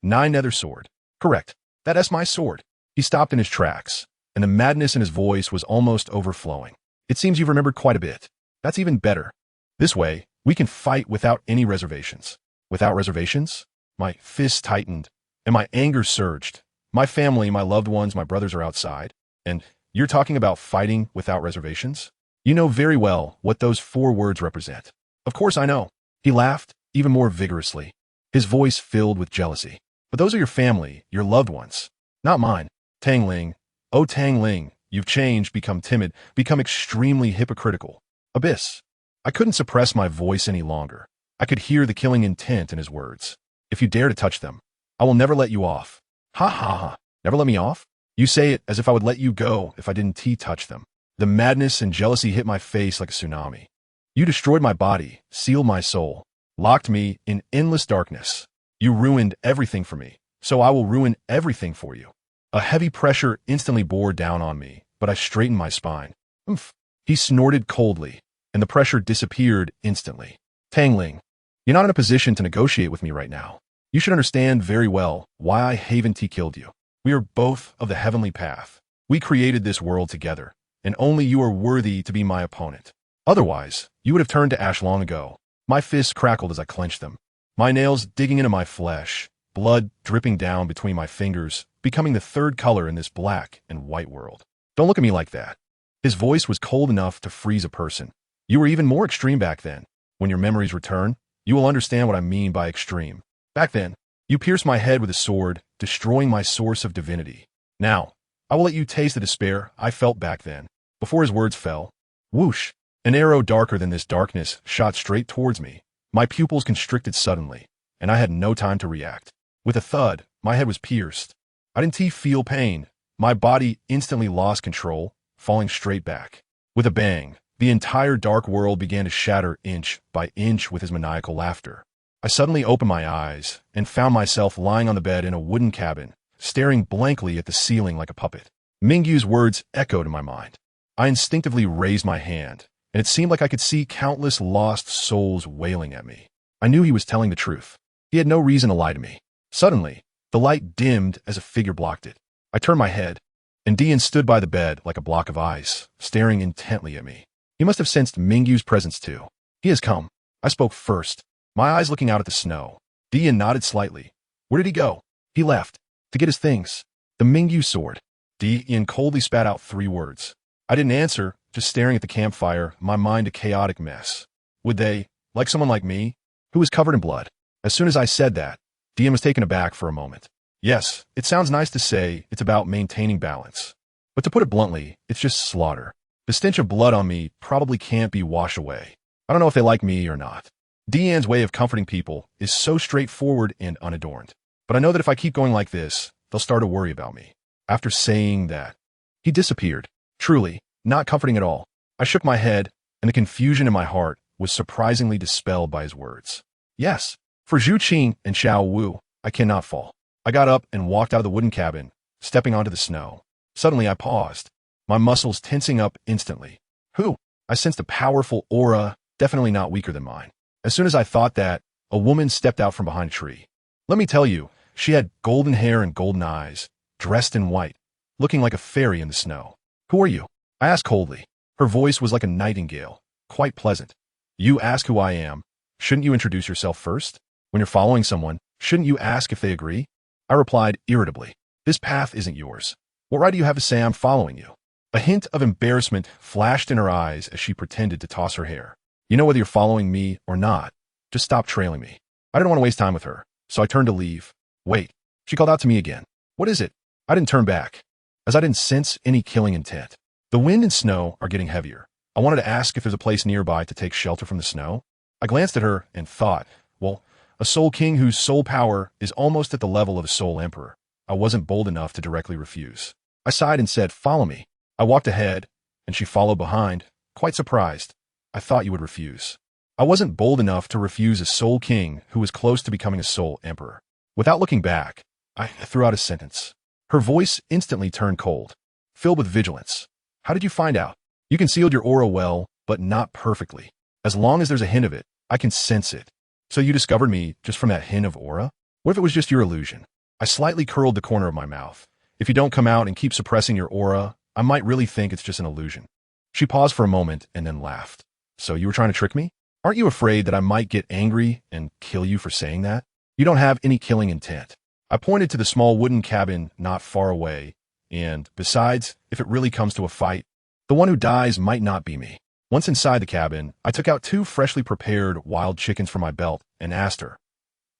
Nine Nether Sword. Correct. That's my sword. He stopped in his tracks, and the madness in his voice was almost overflowing. It seems you've remembered quite a bit. That's even better. This way, we can fight without any reservations. Without reservations? My fists tightened, and my anger surged. My family, my loved ones, my brothers are outside, and you're talking about fighting without reservations? You know very well what those 4 words represent. Of course I know. He laughed, even more vigorously, his voice filled with jealousy. But those are your family, your loved ones, not mine. Tang Ling, oh Tang Ling, you've changed, become timid, become extremely hypocritical. Abyss. I couldn't suppress my voice any longer. I could hear the killing intent in his words. If you dare to touch them, I will never let you off. Ha ha ha. Never let me off? You say it as if I would let you go if I didn't touch them. The madness and jealousy hit my face like a tsunami. You destroyed my body, sealed my soul, locked me in endless darkness. You ruined everything for me, so I will ruin everything for you. A heavy pressure instantly bore down on me, but I straightened my spine. Oomph. He snorted coldly, and the pressure disappeared instantly. Tang Ling, you're not in a position to negotiate with me right now. You should understand very well why I haven't killed you. We are both of the heavenly path. We created this world together, and only you are worthy to be my opponent. Otherwise, you would have turned to ash long ago. My fists crackled as I clenched them, my nails digging into my flesh, blood dripping down between my fingers, becoming the 3rd color in this black and white world. Don't look at me like that. His voice was cold enough to freeze a person. You were even more extreme back then. When your memories return, you will understand what I mean by extreme. Back then, you pierced my head with a sword, destroying my source of divinity. Now, I will let you taste the despair I felt back then. Before his words fell, whoosh, an arrow darker than this darkness shot straight towards me. My pupils constricted suddenly, and I had no time to react. With a thud, my head was pierced. I didn't feel pain. My body instantly lost control, falling straight back. With a bang, the entire dark world began to shatter inch by inch with his maniacal laughter. I suddenly opened my eyes and found myself lying on the bed in a wooden cabin, staring blankly at the ceiling like a puppet. Mingyu's words echoed in my mind. I instinctively raised my hand, and it seemed like I could see countless lost souls wailing at me. I knew he was telling the truth. He had no reason to lie to me. Suddenly, the light dimmed as a figure blocked it. I turned my head, and Dian stood by the bed like a block of ice, staring intently at me. He must have sensed Mingyu's presence too. He has come. I spoke first, my eyes looking out at the snow. Dian nodded slightly. Where did he go? He left. To get his things. The Mingyu sword. Dian coldly spat out 3 words. I didn't answer, just staring at the campfire, my mind a chaotic mess. Would they, like someone like me, who was covered in blood? As soon as I said that, Dian was taken aback for a moment. Yes, it sounds nice to say it's about maintaining balance. But to put it bluntly, it's just slaughter. The stench of blood on me probably can't be washed away. I don't know if they like me or not. Dian's way of comforting people is so straightforward and unadorned. But I know that if I keep going like this, they'll start to worry about me. After saying that, he disappeared. Truly, not comforting at all. I shook my head, and the confusion in my heart was surprisingly dispelled by his words. Yes, for Zhu Qing and Xiao Wu, I cannot fall. I got up and walked out of the wooden cabin, stepping onto the snow. Suddenly I paused, my muscles tensing up instantly. Who? I sensed a powerful aura, definitely not weaker than mine. As soon as I thought that, a woman stepped out from behind a tree. Let me tell you, she had golden hair and golden eyes, dressed in white, looking like a fairy in the snow. Who are you? I asked coldly. Her voice was like a nightingale, quite pleasant. You ask who I am. Shouldn't you introduce yourself first? When you're following someone, shouldn't you ask if they agree? I replied irritably. This path isn't yours. What right do you have to say I'm following you? A hint of embarrassment flashed in her eyes as she pretended to toss her hair. You know whether you're following me or not. Just stop trailing me. I didn't want to waste time with her, so I turned to leave. Wait. She called out to me again. What is it? I didn't turn back, as I didn't sense any killing intent. The wind and snow are getting heavier. I wanted to ask if there's a place nearby to take shelter from the snow. I glanced at her and thought, well, a soul king whose soul power is almost at the level of a soul emperor. I wasn't bold enough to directly refuse. I sighed and said, follow me. I walked ahead, and she followed behind, quite surprised. I thought you would refuse. I wasn't bold enough to refuse a soul king who was close to becoming a soul emperor. Without looking back, I threw out a sentence. Her voice instantly turned cold, filled with vigilance. How did you find out? You concealed your aura well, but not perfectly. As long as there's a hint of it, I can sense it. So you discovered me just from that hint of aura? What if it was just your illusion? I slightly curled the corner of my mouth. If you don't come out and keep suppressing your aura, I might really think it's just an illusion. She paused for a moment and then laughed. So you were trying to trick me? Aren't you afraid that I might get angry and kill you for saying that? You don't have any killing intent. I pointed to the small wooden cabin not far away, and besides, if it really comes to a fight, the one who dies might not be me. Once inside the cabin, I took out 2 freshly prepared wild chickens from my belt and asked her,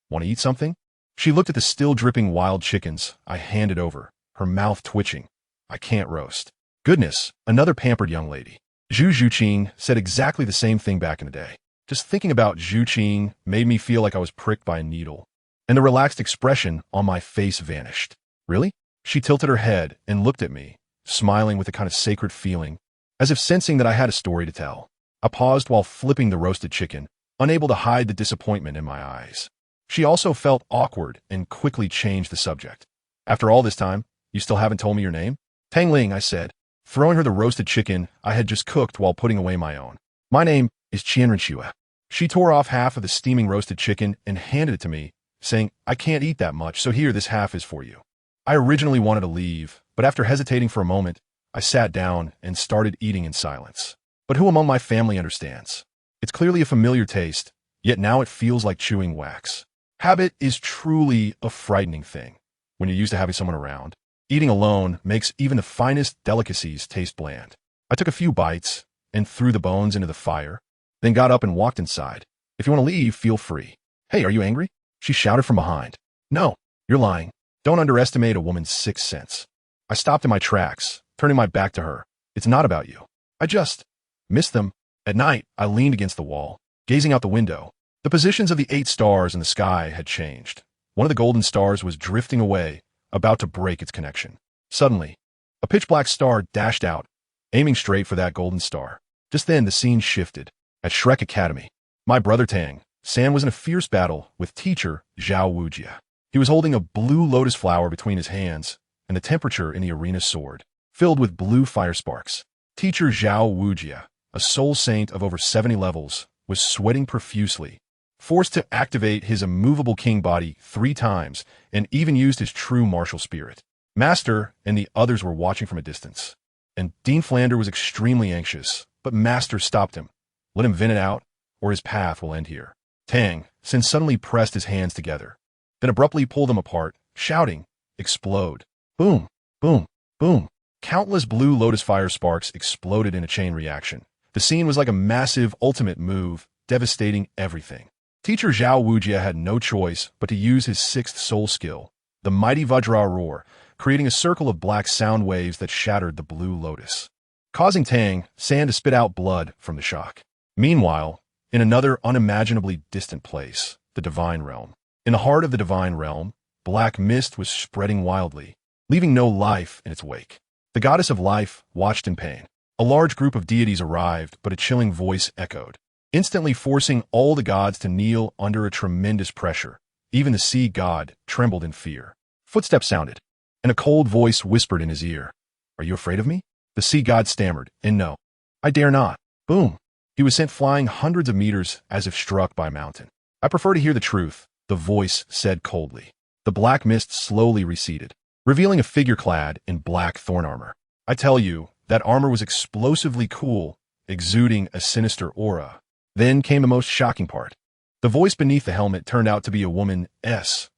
"Want to eat something?" She looked at the still dripping wild chickens I handed over, her mouth twitching. "I can't roast." Goodness, another pampered young lady. Zhu Zhuqing said exactly the same thing back in the day. Just thinking about Zhuqing made me feel like I was pricked by a needle, and the relaxed expression on my face vanished. Really? She tilted her head and looked at me, smiling with a kind of sacred feeling, as if sensing that I had a story to tell. I paused while flipping the roasted chicken, unable to hide the disappointment in my eyes. She also felt awkward and quickly changed the subject. "After all this time, you still haven't told me your name?" "Tang Ling," I said, throwing her the roasted chicken I had just cooked while putting away my own. "My name is Qian." She tore off half of the steaming roasted chicken and handed it to me, saying, "I can't eat that much, so here, this half is for you." I originally wanted to leave, but after hesitating for a moment, I sat down and started eating in silence. But who among my family understands? It's clearly a familiar taste, yet now it feels like chewing wax. Habit is truly a frightening thing when you're used to having someone around. Eating alone makes even the finest delicacies taste bland. I took a few bites and threw the bones into the fire, then got up and walked inside. "If you want to leave, feel free." "Hey, are you angry?" She shouted from behind. "No, you're lying. Don't underestimate a woman's sixth sense." I stopped in my tracks, turning my back to her. "It's not about you. I just miss them." At night, I leaned against the wall, gazing out the window. The positions of the 8 stars in the sky had changed. One of the golden stars was drifting away, about to break its connection. Suddenly, a pitch-black star dashed out, aiming straight for that golden star. Just then, the scene shifted. At Shrek Academy, my brother Tang, San was in a fierce battle with teacher Zhao Wujia. He was holding a blue lotus flower between his hands, and the temperature in the arena soared, filled with blue fire sparks. Teacher Zhao Wujia, a soul saint of over 70 levels, was sweating profusely, forced to activate his immovable king body 3 times, and even used his true martial spirit. Master and the others were watching from a distance, and Dean Flander was extremely anxious, but Master stopped him. "Let him vent it out, or his path will end here." Tang, Sin suddenly pressed his hands together, then abruptly pulled them apart, shouting, "Explode." Boom, boom, boom. Countless blue lotus fire sparks exploded in a chain reaction. The scene was like a massive ultimate move, devastating everything. Teacher Zhao Wujia had no choice but to use his 6th soul skill, the mighty Vajra roar, creating a circle of black sound waves that shattered the blue lotus, causing Tang, San to spit out blood from the shock. Meanwhile, in another unimaginably distant place, the Divine Realm. In the heart of the Divine Realm, black mist was spreading wildly, leaving no life in its wake. The goddess of life watched in pain. A large group of deities arrived, but a chilling voice echoed, instantly forcing all the gods to kneel under a tremendous pressure. Even the sea god trembled in fear. Footsteps sounded, and a cold voice whispered in his ear, "Are you afraid of me?" The sea god stammered, "And no, I dare not." Boom! He was sent flying hundreds of meters as if struck by a mountain. "I prefer to hear the truth," the voice said coldly. The black mist slowly receded, revealing a figure clad in black thorn armor. I tell you, that armor was explosively cool, exuding a sinister aura. Then came the most shocking part. The voice beneath the helmet turned out to be a woman,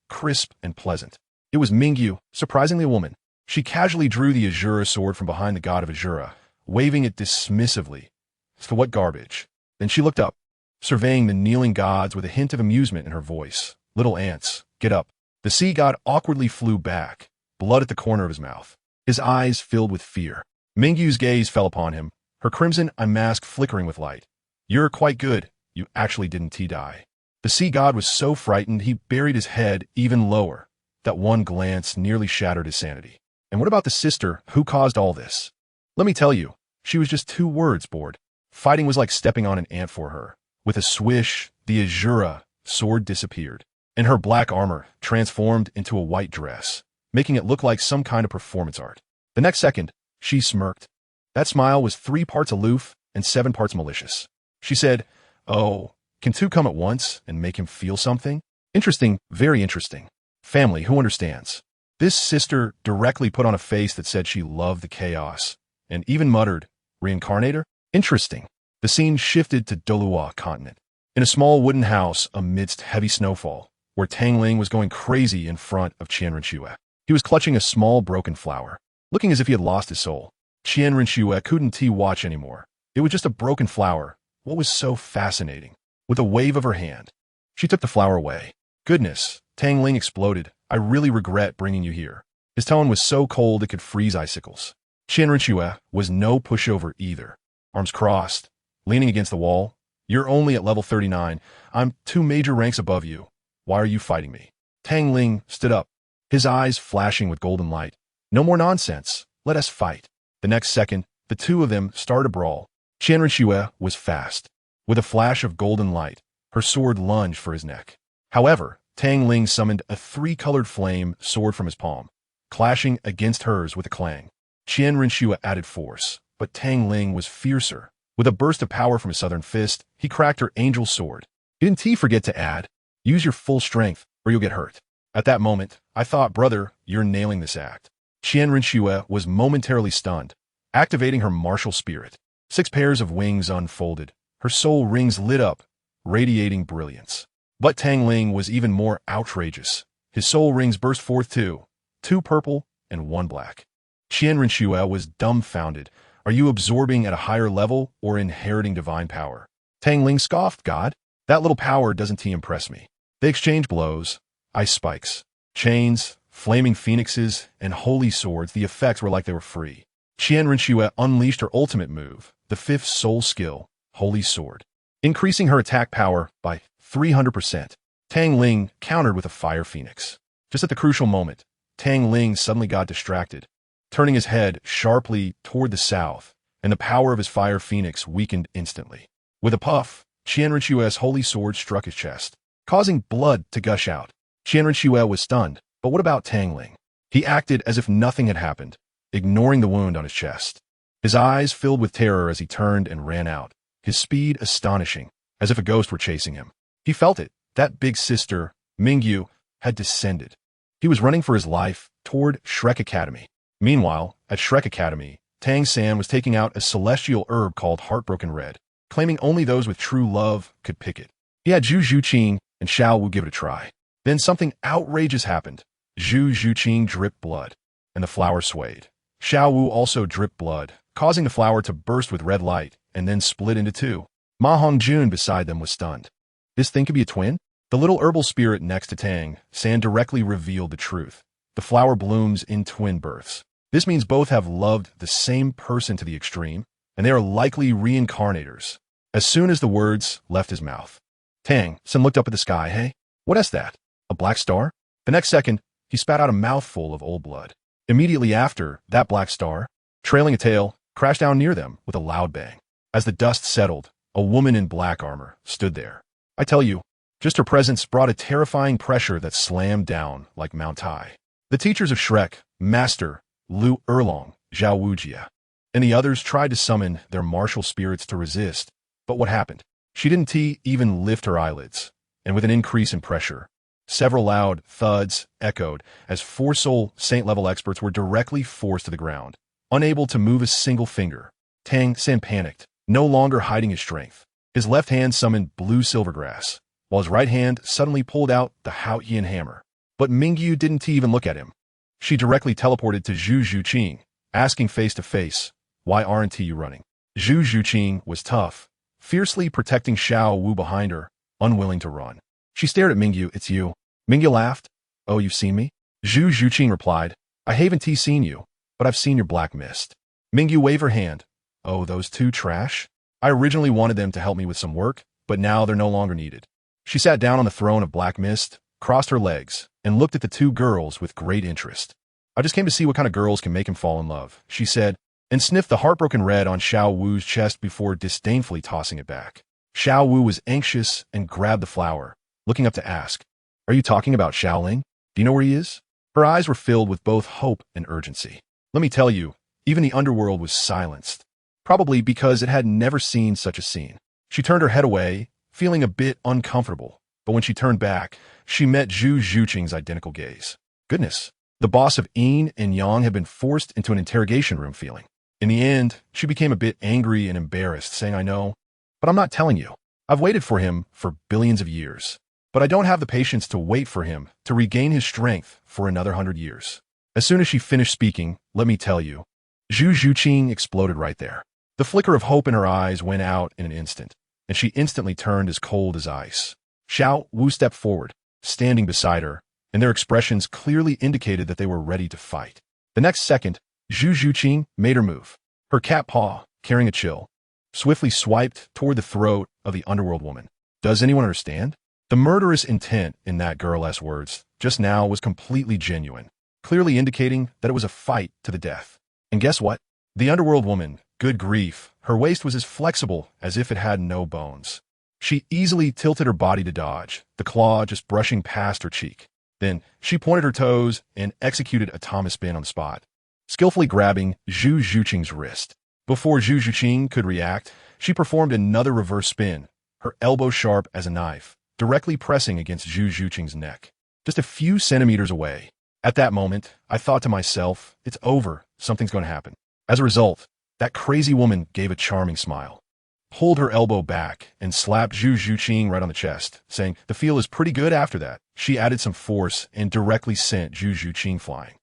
crisp and pleasant. It was Mingyu, surprisingly a woman. She casually drew the Azura sword from behind the god of Azura, waving it dismissively. "For what garbage?" Then she looked up, surveying the kneeling gods with a hint of amusement in her voice. "Little ants, get up." The sea god awkwardly flew back, blood at the corner of his mouth, his eyes filled with fear. Mingyu's gaze fell upon him, her crimson eye mask flickering with light. "You're quite good. You actually didn't die." The sea god was so frightened he buried his head even lower. That one glance nearly shattered his sanity. "And what about the sister who caused all this?" "Let me tell you, she was just 2 words bored." Fighting was like stepping on an ant for her. With a swish, the Azura sword disappeared, and her black armor transformed into a white dress, making it look like some kind of performance art. The next second, she smirked. That smile was 3 parts aloof and 7 parts malicious. She said, "Oh, can 2 come at once and make him feel something?" "Interesting, very interesting." Family, who understands? This sister directly put on a face that said she loved the chaos, and even muttered, "Reincarnator? Interesting." The scene shifted to Douluo continent. In a small wooden house amidst heavy snowfall, where Tang Ling was going crazy in front of Qian Renshue. He was clutching a small broken flower, looking as if he had lost his soul. Qian Renshue couldn't watch anymore. It was just a broken flower. What was so fascinating? With a wave of her hand, she took the flower away. "Goodness," Tang Ling exploded. "I really regret bringing you here." His tone was so cold it could freeze icicles. Qian Renshue was no pushover either. Arms crossed, leaning against the wall. "You're only at level 39. I'm 2 major ranks above you. Why are you fighting me?" Tang Ling stood up, his eyes flashing with golden light. "No more nonsense. Let us fight." The next second, the two of them started a brawl. Qian Renshue was fast. With a flash of golden light, her sword lunged for his neck. However, Tang Ling summoned a 3-colored flame sword from his palm, clashing against hers with a clang. Qian Renshue added force, but Tang Ling was fiercer. With a burst of power from his southern fist, he cracked her angel sword. Didn't he forget to add, "Use your full strength, or you'll get hurt." At that moment, I thought, "Brother, you're nailing this act." Qian Renshue was momentarily stunned, activating her martial spirit. 6 pairs of wings unfolded. Her soul rings lit up, radiating brilliance. But Tang Ling was even more outrageous. His soul rings burst forth too, 2 purple and 1 black. Qian Renshue was dumbfounded. "Are you absorbing at a higher level or inheriting divine power?" Tang Ling scoffed. "God, that little power doesn't impress me." They exchanged blows, ice spikes, chains, flaming phoenixes, and holy swords. The effects were like they were free. Qian Renshue unleashed her ultimate move, the 5th soul skill, Holy Sword, increasing her attack power by 300%. Tang Ling countered with a fire phoenix. Just at the crucial moment, Tang Ling suddenly got distracted, turning his head sharply toward the south, and the power of his fire phoenix weakened instantly. With a puff, Qian Renshue's holy sword struck his chest, causing blood to gush out. Qian Renshue was stunned, but what about Tang Ling? He acted as if nothing had happened, ignoring the wound on his chest. His eyes filled with terror as he turned and ran out, his speed astonishing, as if a ghost were chasing him. He felt it. That big sister, Mingyu, had descended. He was running for his life toward Shrek Academy. Meanwhile, at Shrek Academy, Tang San was taking out a celestial herb called Heartbroken Red, claiming only those with true love could pick it. He had Zhu Zhuqing and Xiao Wu give it a try. Then something outrageous happened. Zhu Zhuqing dripped blood, and the flower swayed. Xiao Wu also dripped blood, causing the flower to burst with red light and then split into 2. Ma Hongjun beside them was stunned. This thing could be a twin? The little herbal spirit next to Tang San directly revealed the truth. The flower blooms in twin births. This means both have loved the same person to the extreme, and they are likely reincarnators. As soon as the words left his mouth, Tang San looked up at the sky. "Hey, what is that? A black star?" The next second, he spat out a mouthful of old blood. Immediately after, that black star, trailing a tail, crashed down near them with a loud bang. As the dust settled, a woman in black armor stood there. I tell you, just her presence brought a terrifying pressure that slammed down like Mount Tai. The teachers of Shrek, Master Lu Erlong, Zhao Wujia, and the others tried to summon their martial spirits to resist, but what happened? She didn't even lift her eyelids, and with an increase in pressure, several loud thuds echoed as 4 soul saint-level experts were directly forced to the ground, unable to move a single finger. Tang San panicked, no longer hiding his strength. His left hand summoned blue silvergrass, while his right hand suddenly pulled out the Haotian hammer. But Mingyu didn't even look at him. She directly teleported to Zhu Zhuqing, asking face to face, "Why aren't you running?" Zhu Zhuqing was tough, fiercely protecting Xiao Wu behind her, unwilling to run. She stared at Mingyu. "It's you." Mingyu laughed. "Oh, you've seen me?" Zhu Zhuqing replied, "I haven't seen you, but I've seen your black mist." Mingyu waved her hand. "Oh, those 2 trash? I originally wanted them to help me with some work, but now they're no longer needed." She sat down on the throne of black mist, crossed her legs, and looked at the 2 girls with great interest. "I just came to see what kind of girls can make him fall in love," she said, and sniffed the heartbroken red on Xiao Wu's chest before disdainfully tossing it back. Xiao Wu was anxious and grabbed the flower, looking up to ask, "Are you talking about Xiaoling? Do you know where he is?" Her eyes were filled with both hope and urgency. Let me tell you, even the underworld was silenced, probably because it had never seen such a scene. She turned her head away, feeling a bit uncomfortable, but when she turned back, she met Zhu Zhuqing's identical gaze. Goodness, the boss of Yin and Yang had been forced into an interrogation room feeling. In the end, she became a bit angry and embarrassed, saying, I know, but I'm not telling you. I've waited for him for billions of years, but I don't have the patience to wait for him to regain his strength for another 100 years. As soon as she finished speaking, let me tell you, Zhu Zhuqing exploded right there. The flicker of hope in her eyes went out in an instant, and she instantly turned as cold as ice. Xiao Wu stepped forward, standing beside her, and their expressions clearly indicated that they were ready to fight. The next second, Zhu Zhuqing made her move. Her cat paw, carrying a chill, swiftly swiped toward the throat of the underworld woman. Does anyone understand? The murderous intent in that girl's words just now was completely genuine, clearly indicating that it was a fight to the death. And guess what? The underworld woman, good grief, her waist was as flexible as if it had no bones. She easily tilted her body to dodge, the claw just brushing past her cheek. Then she pointed her toes and executed a Thomas spin on the spot, skillfully grabbing Zhu Zhuqing's wrist. Before Zhu Zhuqing could react, she performed another reverse spin, her elbow sharp as a knife, directly pressing against Zhu Zhuqing's neck, just a few centimeters away. At that moment, I thought to myself, it's over, something's going to happen. As a result, that crazy woman gave a charming smile, pulled her elbow back, and slapped Zhu Zhuqing right on the chest, saying, the feel is pretty good after that. She added some force and directly sent Zhu Zhuqing flying.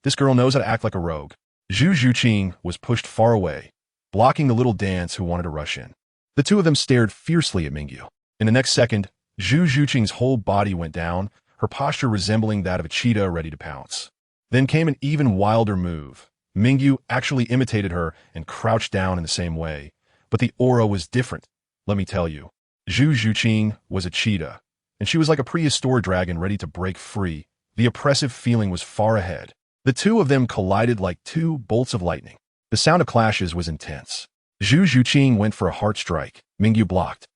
This girl knows how to act like a rogue. Zhu Zhuqing was pushed far away, blocking the little dance who wanted to rush in. The two of them stared fiercely at Mingyu. In the next second, Zhu Zhuqing's whole body went down, her posture resembling that of a cheetah ready to pounce. Then came an even wilder move. Mingyu actually imitated her and crouched down in the same way. But the aura was different, let me tell you. Zhu Zhuqing was a cheetah, and she was like a prehistoric dragon ready to break free. The oppressive feeling was far ahead. The two of them collided like two bolts of lightning. The sound of clashes was intense. Zhu Zhuqing went for a heart strike. Mingyu blocked.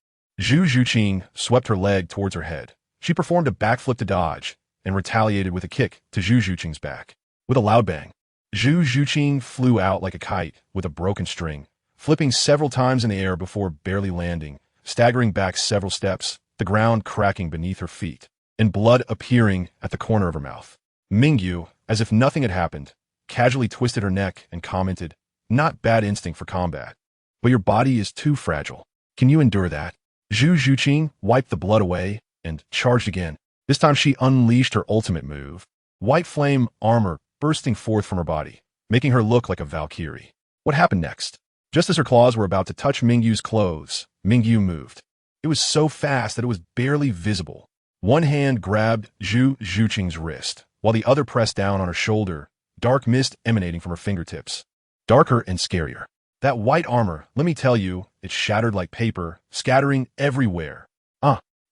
Zhu Zhuqing swept her leg towards her head. She performed a backflip to dodge and retaliated with a kick to Zhu Zhuqing's back. With a loud bang, Zhu Zhuqing flew out like a kite with a broken string, flipping several times in the air before barely landing, staggering back several steps, the ground cracking beneath her feet, and blood appearing at the corner of her mouth. Mingyu, as if nothing had happened, casually twisted her neck and commented, not bad instinct for combat, but your body is too fragile. Can you endure that? Zhu Zhuqing wiped the blood away and charged again. This time she unleashed her ultimate move, white flame armor bursting forth from her body, making her look like a Valkyrie. What happened next? Just as her claws were about to touch Mingyu's clothes, Mingyu moved. It was so fast that it was barely visible. One hand grabbed Zhu Zhuqing's wrist, while the other pressed down on her shoulder, dark mist emanating from her fingertips. Darker and scarier. That white armor, let me tell you, it shattered like paper, scattering everywhere.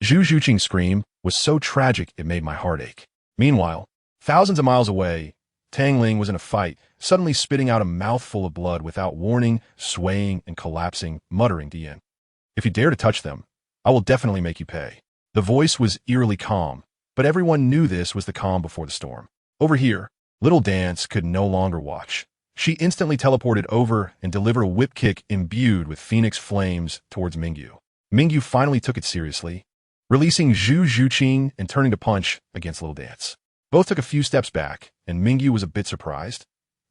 Zhu Zhuqing's scream was so tragic it made my heart ache. Meanwhile, thousands of miles away, Tang Ling was in a fight, suddenly spitting out a mouthful of blood without warning, swaying and collapsing, muttering to Yin. If you dare to touch them, I will definitely make you pay. The voice was eerily calm, but everyone knew this was the calm before the storm. Over here, little Dance could no longer watch. She instantly teleported over and delivered a whip kick imbued with phoenix flames towards Mingyu. Mingyu finally took it seriously, releasing Zhu Zhuqing and turning to punch against Little Dance. Both took a few steps back, and Mingyu was a bit surprised.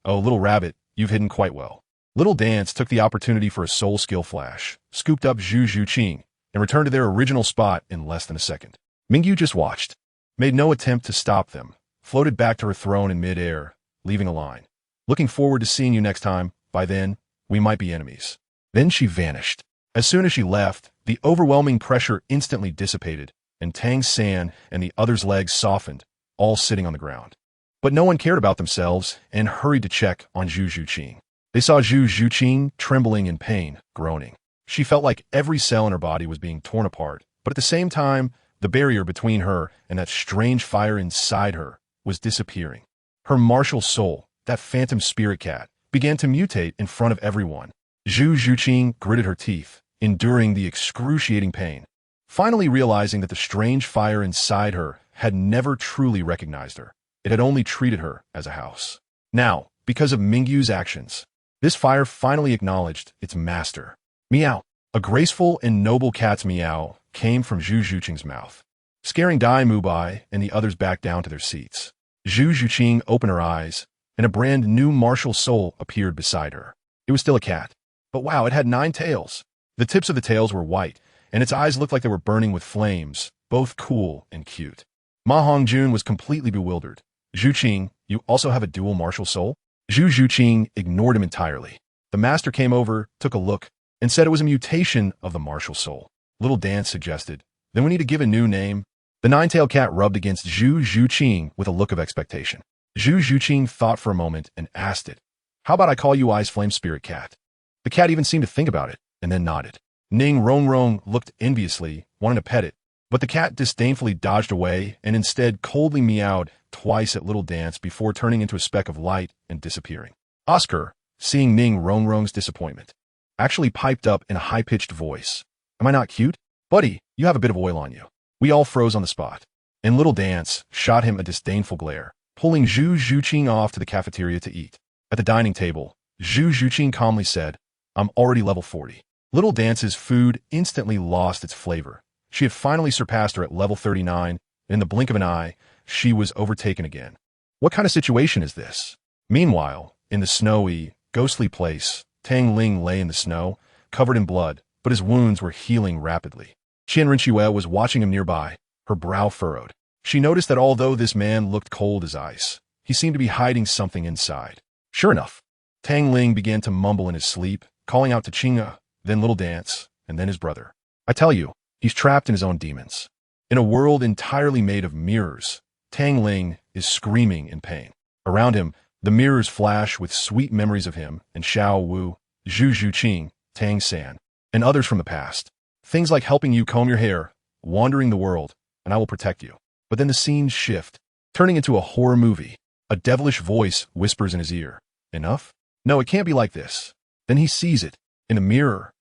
Oh, little rabbit, you've hidden quite well. Little Dance took the opportunity for a soul skill flash, scooped up Zhu Zhuqing, and returned to their original spot in less than a second. Mingyu just watched, made no attempt to stop them, floated back to her throne in midair, leaving a line. Looking forward to seeing you next time. By then, we might be enemies. Then she vanished. As soon as she left, the overwhelming pressure instantly dissipated, and Tang San and the other's legs softened, all sitting on the ground. But no one cared about themselves and hurried to check on Zhu Zhuqing. They saw Zhu Zhuqing trembling in pain, groaning. She felt like every cell in her body was being torn apart, but at the same time, the barrier between her and that strange fire inside her was disappearing. Her martial soul, that phantom spirit cat, began to mutate in front of everyone. Zhu Zhuqing gritted her teeth, enduring the excruciating pain, finally realizing that the strange fire inside her had never truly recognized her. It had only treated her as a house. Now, because of Mingyu's actions, this fire finally acknowledged its master. Meow. A graceful and noble cat's meow came from Zhu Zhuqing's mouth. scaring Dai Mubai and the others back down to their seats. Zhu Zhuqing opened her eyes, and a brand new martial soul appeared beside her. It was still a cat. But wow, it had 9 tails. The tips of the tails were white, and its eyes looked like they were burning with flames, both cool and cute. Ma Hongjun was completely bewildered. Zhuqing, you also have a dual martial soul? Zhu Zhuqing ignored him entirely. The master came over, took a look, and said it was a mutation of the martial soul. Little Dance suggested, then we need to give a new name. The 9-tailed cat rubbed against Zhu Zhuqing with a look of expectation. Zhu Zhuqing thought for a moment and asked it, how about I call you Ice Flame Spirit Cat? The cat even seemed to think about it, and then nodded. Ning Rongrong looked enviously, wanting to pet it, but the cat disdainfully dodged away and instead coldly meowed twice at Little Dance before turning into a speck of light and disappearing. Oscar, seeing Ning Rongrong's disappointment, actually piped up in a high-pitched voice. Am I not cute? Buddy, you have a bit of oil on you. We all froze on the spot, and Little Dance shot him a disdainful glare, pulling Zhu Zhuqing off to the cafeteria to eat. At the dining table, Zhu Zhuqing calmly said, I'm already level 40. Little Dance's food instantly lost its flavor. She had finally surpassed her at level 39, and in the blink of an eye, she was overtaken again. What kind of situation is this? Meanwhile, in the snowy, ghostly place, Tang Ling lay in the snow, covered in blood, but his wounds were healing rapidly. Qian Rinxue was watching him nearby, her brow furrowed. She noticed that although this man looked cold as ice, he seemed to be hiding something inside. Sure enough, Tang Ling began to mumble in his sleep, calling out to Qinga, then Little Dance, and then his brother. I tell you, he's trapped in his own demons. In a world entirely made of mirrors, Tang Ling is screaming in pain. Around him, the mirrors flash with sweet memories of him and Xiao Wu, Zhu Zhuqing, Tang San, and others from the past. Things like helping you comb your hair, wandering the world, and I will protect you. But then the scenes shift, turning into a horror movie. A devilish voice whispers in his ear. Enough? No, it can't be like this. Then he sees it. In a mirror,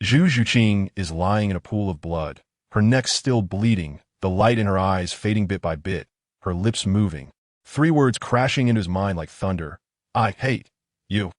Zhu Zhuqing is lying in a pool of blood, her neck still bleeding, the light in her eyes fading bit by bit, her lips moving. 3 words crashing into his mind like thunder. I hate you.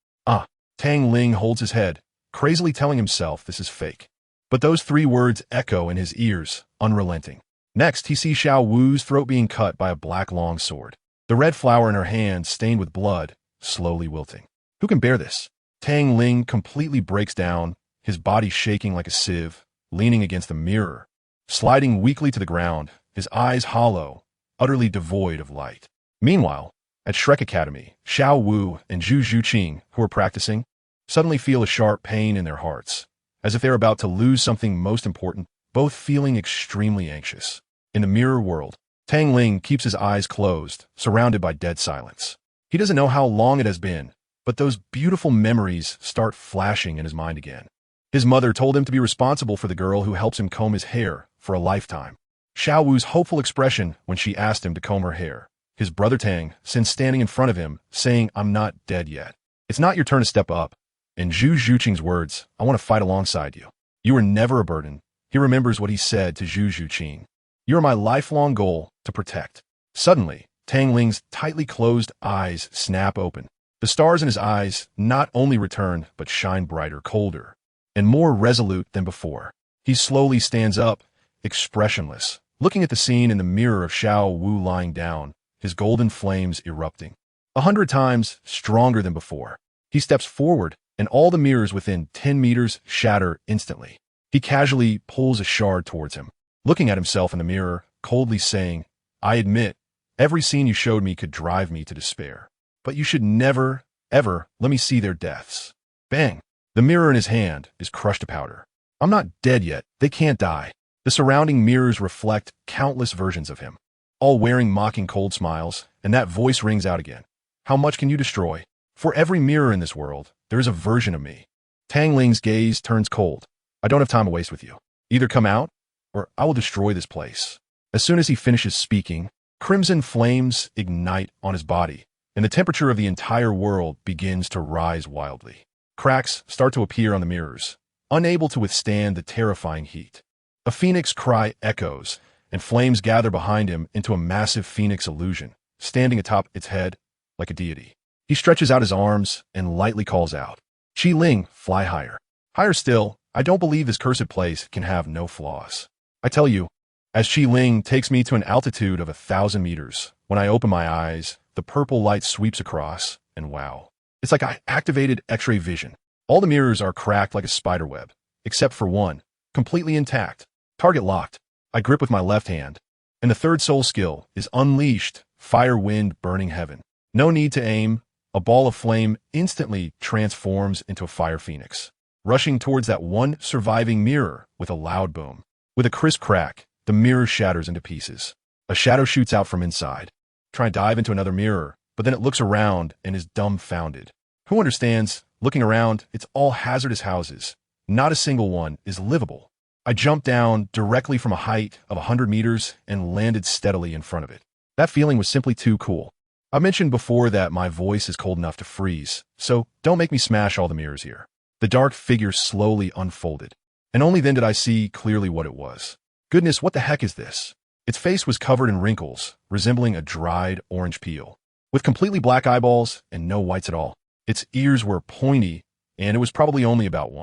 Tang Ling holds his head, crazily telling himself this is fake. But those 3 words echo in his ears, unrelenting. Next, he sees Xiao Wu's throat being cut by a black long sword. The red flower in her hand, stained with blood, slowly wilting. Who can bear this? Tang Ling completely breaks down, his body shaking like a sieve, leaning against the mirror, sliding weakly to the ground, his eyes hollow, utterly devoid of light. Meanwhile, at Shrek Academy, Xiao Wu and Zhu Zhuqing, who are practicing, suddenly feel a sharp pain in their hearts, as if they're about to lose something most important, both feeling extremely anxious. In the mirror world, Tang Ling keeps his eyes closed, surrounded by dead silence. He doesn't know how long it has been, but those beautiful memories start flashing in his mind again. His mother told him to be responsible for the girl who helps him comb his hair for a lifetime. Xiao Wu's hopeful expression when she asked him to comb her hair. His brother Tang, since standing in front of him, saying, I'm not dead yet. It's not your turn to step up. In Zhu Zhuqing's words, I want to fight alongside you. You are never a burden. He remembers what he said to Zhu Zhuqing. You are my lifelong goal to protect. Suddenly, Tang Ling's tightly closed eyes snap open. The stars in his eyes not only return, but shine brighter, colder, and more resolute than before. He slowly stands up, expressionless, looking at the scene in the mirror of Xiao Wu lying down, his golden flames erupting. 100 times stronger than before. He steps forward, and all the mirrors within 10 meters shatter instantly. He casually pulls a shard towards him, looking at himself in the mirror, coldly saying, I admit, every scene you showed me could drive me to despair. But you should never, ever let me see their deaths. Bang! The mirror in his hand is crushed to powder. I'm not dead yet. They can't die. The surrounding mirrors reflect countless versions of him, all wearing mocking cold smiles, and that voice rings out again. How much can you destroy? For every mirror in this world, there is a version of me. Tang Ling's gaze turns cold. I don't have time to waste with you. Either come out, or I will destroy this place. As soon as he finishes speaking, crimson flames ignite on his body, and the temperature of the entire world begins to rise wildly. Cracks start to appear on the mirrors, unable to withstand the terrifying heat. A phoenix cry echoes, and flames gather behind him into a massive phoenix illusion, standing atop its head like a deity. He stretches out his arms and lightly calls out, Qi Ling, fly higher. Higher still, I don't believe this cursed place can have no flaws. I tell you, as Qi Ling takes me to an altitude of 1,000 meters. When I open my eyes, the purple light sweeps across, and wow. It's like I activated X-ray vision. All the mirrors are cracked like a spider web, except for one, completely intact. Target locked. I grip with my left hand, and the third soul skill is unleashed, fire wind burning heaven. No need to aim. A ball of flame instantly transforms into a fire phoenix, rushing towards that one surviving mirror with a loud boom. With a crisp crack, the mirror shatters into pieces. A shadow shoots out from inside. Try to dive into another mirror, but then it looks around and is dumbfounded. Who understands? Looking around, it's all hazardous houses. Not a single one is livable. I jumped down directly from a height of 100 meters and landed steadily in front of it. That feeling was simply too cool. I mentioned before that my voice is cold enough to freeze, so don't make me smash all the mirrors here. The dark figure slowly unfolded, and only then did I see clearly what it was. Goodness, what the heck is this? Its face was covered in wrinkles, resembling a dried orange peel, with completely black eyeballs and no whites at all. Its ears were pointy, and it was probably only about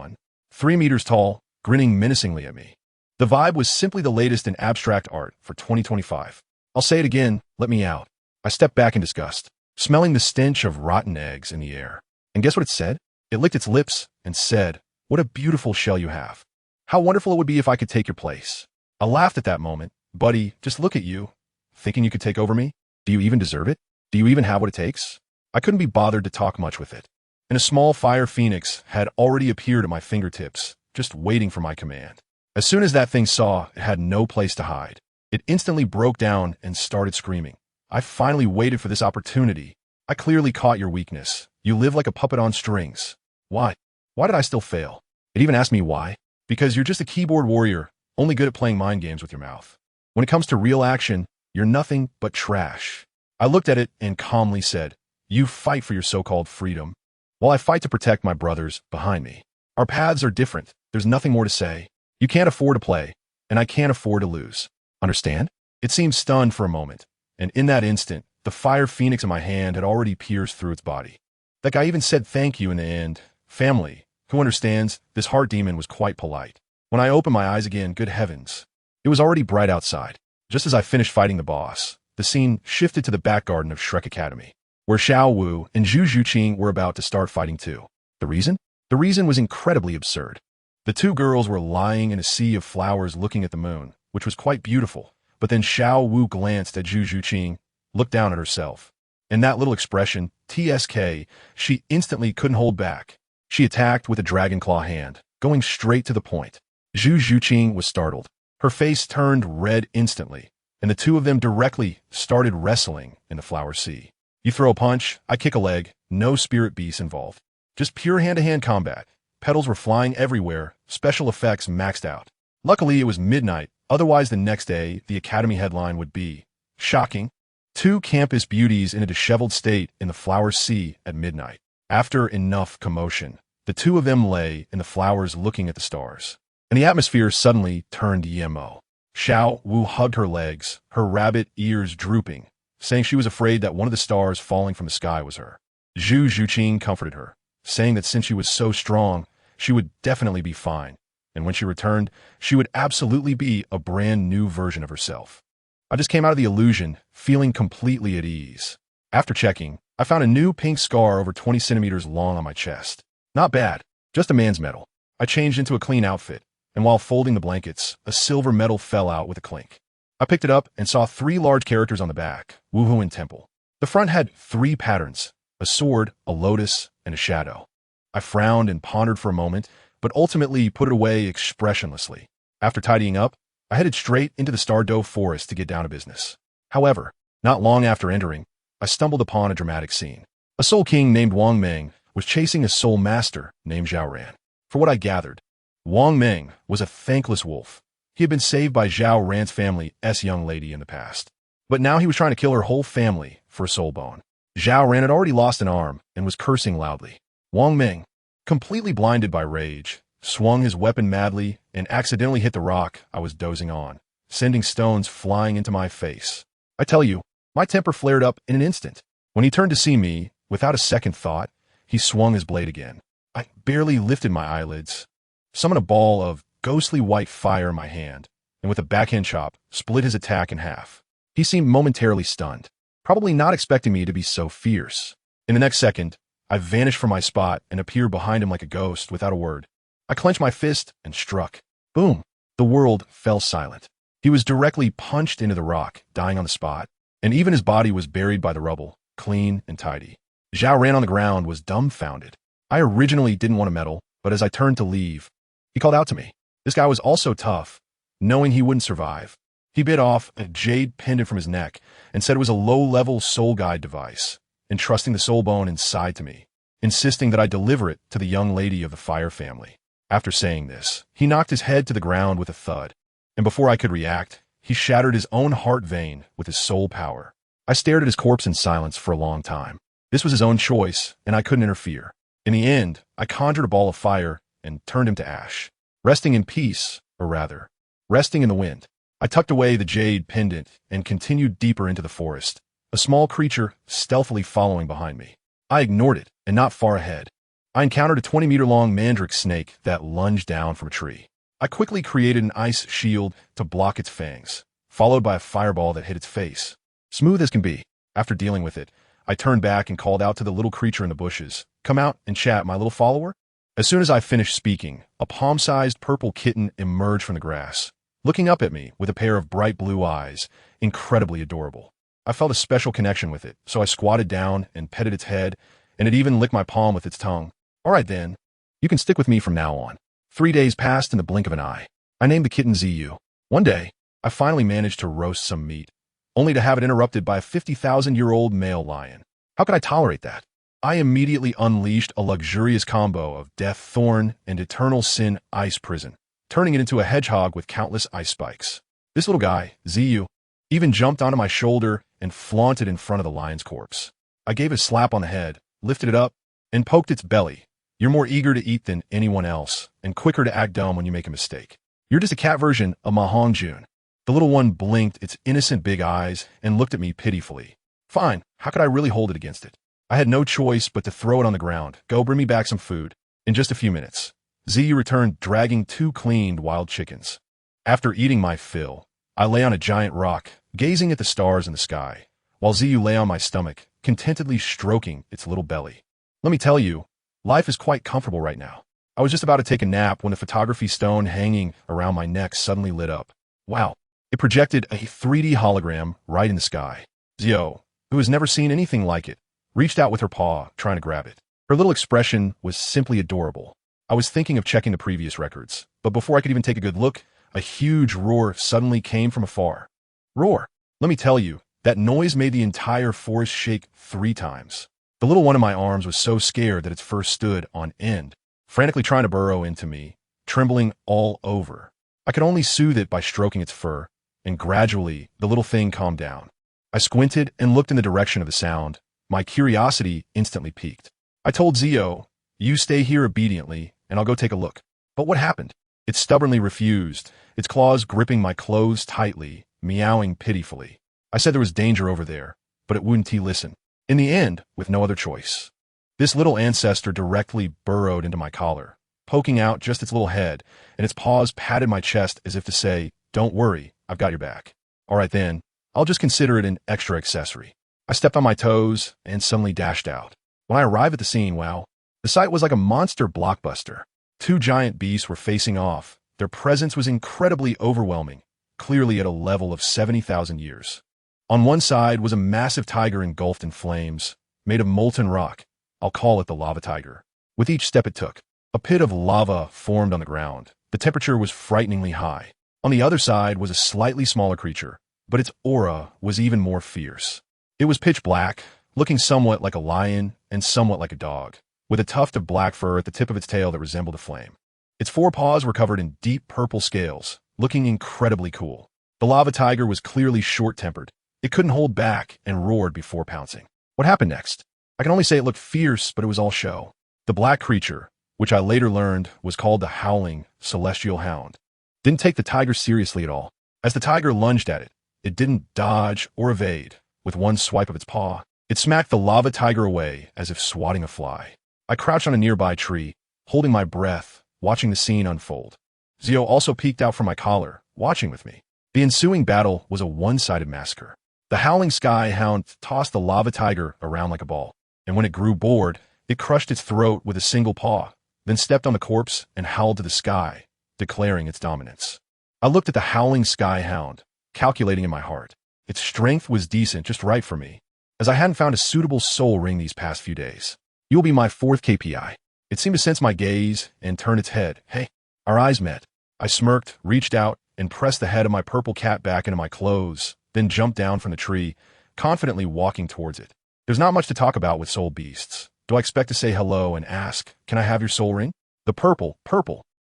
3 meters tall, grinning menacingly at me. The vibe was simply the latest in abstract art for 2025. I'll say it again, let me out. I stepped back in disgust, smelling the stench of rotten eggs in the air. And guess what it said? It licked its lips and said, "What a beautiful shell you have. How wonderful it would be if I could take your place." I laughed at that moment. Buddy, just look at you. Thinking you could take over me? Do you even deserve it? Do you even have what it takes? I couldn't be bothered to talk much with it. And a small fire phoenix had already appeared at my fingertips, just waiting for my command. As soon as that thing saw it had no place to hide, it instantly broke down and started screaming. I finally waited for this opportunity. I clearly caught your weakness. You live like a puppet on strings. Why? Why did I still fail? It even asked me why. Because you're just a keyboard warrior, only good at playing mind games with your mouth. When it comes to real action, you're nothing but trash. I looked at it and calmly said, "You fight for your so-called freedom, while I fight to protect my brothers behind me. Our paths are different. There's nothing more to say. You can't afford to play, and I can't afford to lose. Understand?" It seemed stunned for a moment, and in that instant, the fire phoenix in my hand had already pierced through its body. That guy even said thank you in the end. Family, who understands? This heart demon was quite polite. When I opened my eyes again, good heavens, it was already bright outside. Just as I finished fighting the boss, the scene shifted to the back garden of Shrek Academy, where Xiao Wu and Zhu Zhuqing were about to start fighting too. The reason? The reason was incredibly absurd. The two girls were lying in a sea of flowers looking at the moon, which was quite beautiful, but then Xiao Wu glanced at Zhu Zhuqing, looked down at herself. And that little expression, TSK, she instantly couldn't hold back. She attacked with a dragon claw hand, going straight to the point. Zhu Zhuqing was startled. Her face turned red instantly, and the two of them directly started wrestling in the flower sea. You throw a punch, I kick a leg, no spirit beasts involved. Just pure hand-to-hand combat. Petals were flying everywhere, special effects maxed out. Luckily, it was midnight, otherwise the next day, the Academy headline would be, "Shocking. Two campus beauties in a disheveled state in the flower sea at midnight." After enough commotion, the two of them lay in the flowers looking at the stars, and the atmosphere suddenly turned emo. Xiao Wu hugged her legs, her rabbit ears drooping, saying she was afraid that one of the stars falling from the sky was her. Zhu Zhuqing comforted her, saying that since she was so strong, she would definitely be fine, and when she returned, she would absolutely be a brand new version of herself. I just came out of the illusion, feeling completely at ease. After checking, I found a new pink scar over 20 centimeters long on my chest. Not bad, just a man's medal. I changed into a clean outfit, and while folding the blankets, a silver medal fell out with a clink. I picked it up and saw 3 large characters on the back, Wuhu and Temple. The front had 3 patterns, a sword, a lotus, and a shadow. I frowned and pondered for a moment, but ultimately put it away expressionlessly. After tidying up, I headed straight into the Stardow Forest to get down to business. However, not long after entering, I stumbled upon a dramatic scene. A soul king named Wang Meng was chasing a soul master named Zhao Ran. For what I gathered, Wang Meng was a thankless wolf. He had been saved by Zhao Ran's family's young lady in the past, but now he was trying to kill her whole family for a soul bone. Zhao Ran had already lost an arm and was cursing loudly. Wang Meng, completely blinded by rage, swung his weapon madly and accidentally hit the rock I was dozing on, sending stones flying into my face. I tell you, my temper flared up in an instant. When he turned to see me, without a second thought, he swung his blade again. I barely lifted my eyelids, summoned a ball of ghostly white fire in my hand, and and with a backhand chop, split his attack in half. He seemed momentarily stunned, probably not expecting me to be so fierce. In the next second, I vanished from my spot and appeared behind him like a ghost without a word. I clenched my fist and struck. Boom! The world fell silent. He was directly punched into the rock, dying on the spot, and even his body was buried by the rubble, clean and tidy. Zhao ran on the ground, was dumbfounded. I originally didn't want to meddle, but as I turned to leave, he called out to me. This guy was also tough, knowing he wouldn't survive. He bit off a jade pendant from his neck and said it was a low-level soul guide device, entrusting the soul bone inside to me, insisting that I deliver it to the young lady of the fire family. After saying this, he knocked his head to the ground with a thud, and before I could react, he shattered his own heart vein with his soul power. I stared at his corpse in silence for a long time. This was his own choice, and I couldn't interfere. In the end, I conjured a ball of fire and turned him to ash, resting in peace, or rather, resting in the wind. I tucked away the jade pendant and continued deeper into the forest, a small creature stealthily following behind me. I ignored it, and not far ahead, I encountered a 20-meter-long mandrake snake that lunged down from a tree. I quickly created an ice shield to block its fangs, followed by a fireball that hit its face. Smooth as can be. After dealing with it, I turned back and called out to the little creature in the bushes, "Come out and chat, my little follower." As soon as I finished speaking, a palm-sized purple kitten emerged from the grass, looking up at me with a pair of bright blue eyes, incredibly adorable. I felt a special connection with it, so I squatted down and petted its head, and it even licked my palm with its tongue. All right then, you can stick with me from now on. 3 days passed in the blink of an eye. I named the kitten Ziyu. One day, I finally managed to roast some meat, only to have it interrupted by a 50,000-year-old male lion. How could I tolerate that? I immediately unleashed a luxurious combo of Death Thorn and Eternal Sin Ice Prison, turning it into a hedgehog with countless ice spikes. This little guy, Ziyu, even jumped onto my shoulder and flaunted in front of the lion's corpse. I gave it a slap on the head, lifted it up, and poked its belly. You're more eager to eat than anyone else, and quicker to act dumb when you make a mistake. You're just a cat version of Ma Hongjun. The little one blinked its innocent big eyes and looked at me pitifully. Fine, how could I really hold it against it? I had no choice but to throw it on the ground. Go bring me back some food. In just a few minutes, Ziyu returned dragging 2 cleaned wild chickens. After eating my fill, I lay on a giant rock, gazing at the stars in the sky, while Ziyu lay on my stomach, contentedly stroking its little belly. Let me tell you, life is quite comfortable right now. I was just about to take a nap when the photography stone hanging around my neck suddenly lit up. Wow, it projected a 3D hologram right in the sky. Zio, who has never seen anything like it, reached out with her paw, trying to grab it. Her little expression was simply adorable. I was thinking of checking the previous records, but before I could even take a good look, a huge roar suddenly came from afar. Roar! Let me tell you, that noise made the entire forest shake 3 times. The little one in my arms was so scared that it first stood on end, frantically trying to burrow into me, trembling all over. I could only soothe it by stroking its fur, and gradually the little thing calmed down. I squinted and looked in the direction of the sound. My curiosity instantly piqued. I told Zio, "You stay here obediently, and I'll go take a look." But what happened? It stubbornly refused, its claws gripping my clothes tightly, meowing pitifully. I said there was danger over there, but it wouldn't listen. In the end, with no other choice, this little ancestor directly burrowed into my collar, poking out just its little head, and its paws patted my chest as if to say, "Don't worry, I've got your back." All right then, I'll just consider it an extra accessory. I stepped on my toes and suddenly dashed out. When I arrived at the scene, wow, the sight was like a monster blockbuster. 2 giant beasts were facing off. Their presence was incredibly overwhelming, clearly at a level of 70,000 years. On one side was a massive tiger engulfed in flames, made of molten rock. I'll call it the lava tiger. With each step it took, a pit of lava formed on the ground. The temperature was frighteningly high. On the other side was a slightly smaller creature, but its aura was even more fierce. It was pitch black, looking somewhat like a lion and somewhat like a dog, with a tuft of black fur at the tip of its tail that resembled a flame. Its 4 paws were covered in deep purple scales, looking incredibly cool. The lava tiger was clearly short-tempered. It couldn't hold back and roared before pouncing. What happened next? I can only say it looked fierce, but it was all show. The black creature, which I later learned was called the Howling Celestial Hound, didn't take the tiger seriously at all. As the tiger lunged at it, it didn't dodge or evade. With one swipe of its paw, it smacked the lava tiger away as if swatting a fly. I crouched on a nearby tree, holding my breath, watching the scene unfold. Zio also peeked out from my collar, watching with me. The ensuing battle was a one-sided massacre. The howling sky hound tossed the lava tiger around like a ball, and when it grew bored, it crushed its throat with a single paw, then stepped on the corpse and howled to the sky, declaring its dominance. I looked at the howling sky hound, calculating in my heart. Its strength was decent, just right for me, as I hadn't found a suitable soul ring these past few days. You'll be my 4th KPI. It seemed to sense my gaze and turn its head. Hey, our eyes met. I smirked, reached out, and pressed the head of my purple cat back into my clothes, then jumped down from the tree, confidently walking towards it. There's not much to talk about with soul beasts. Do I expect to say hello and ask, can I have your soul ring? The purple,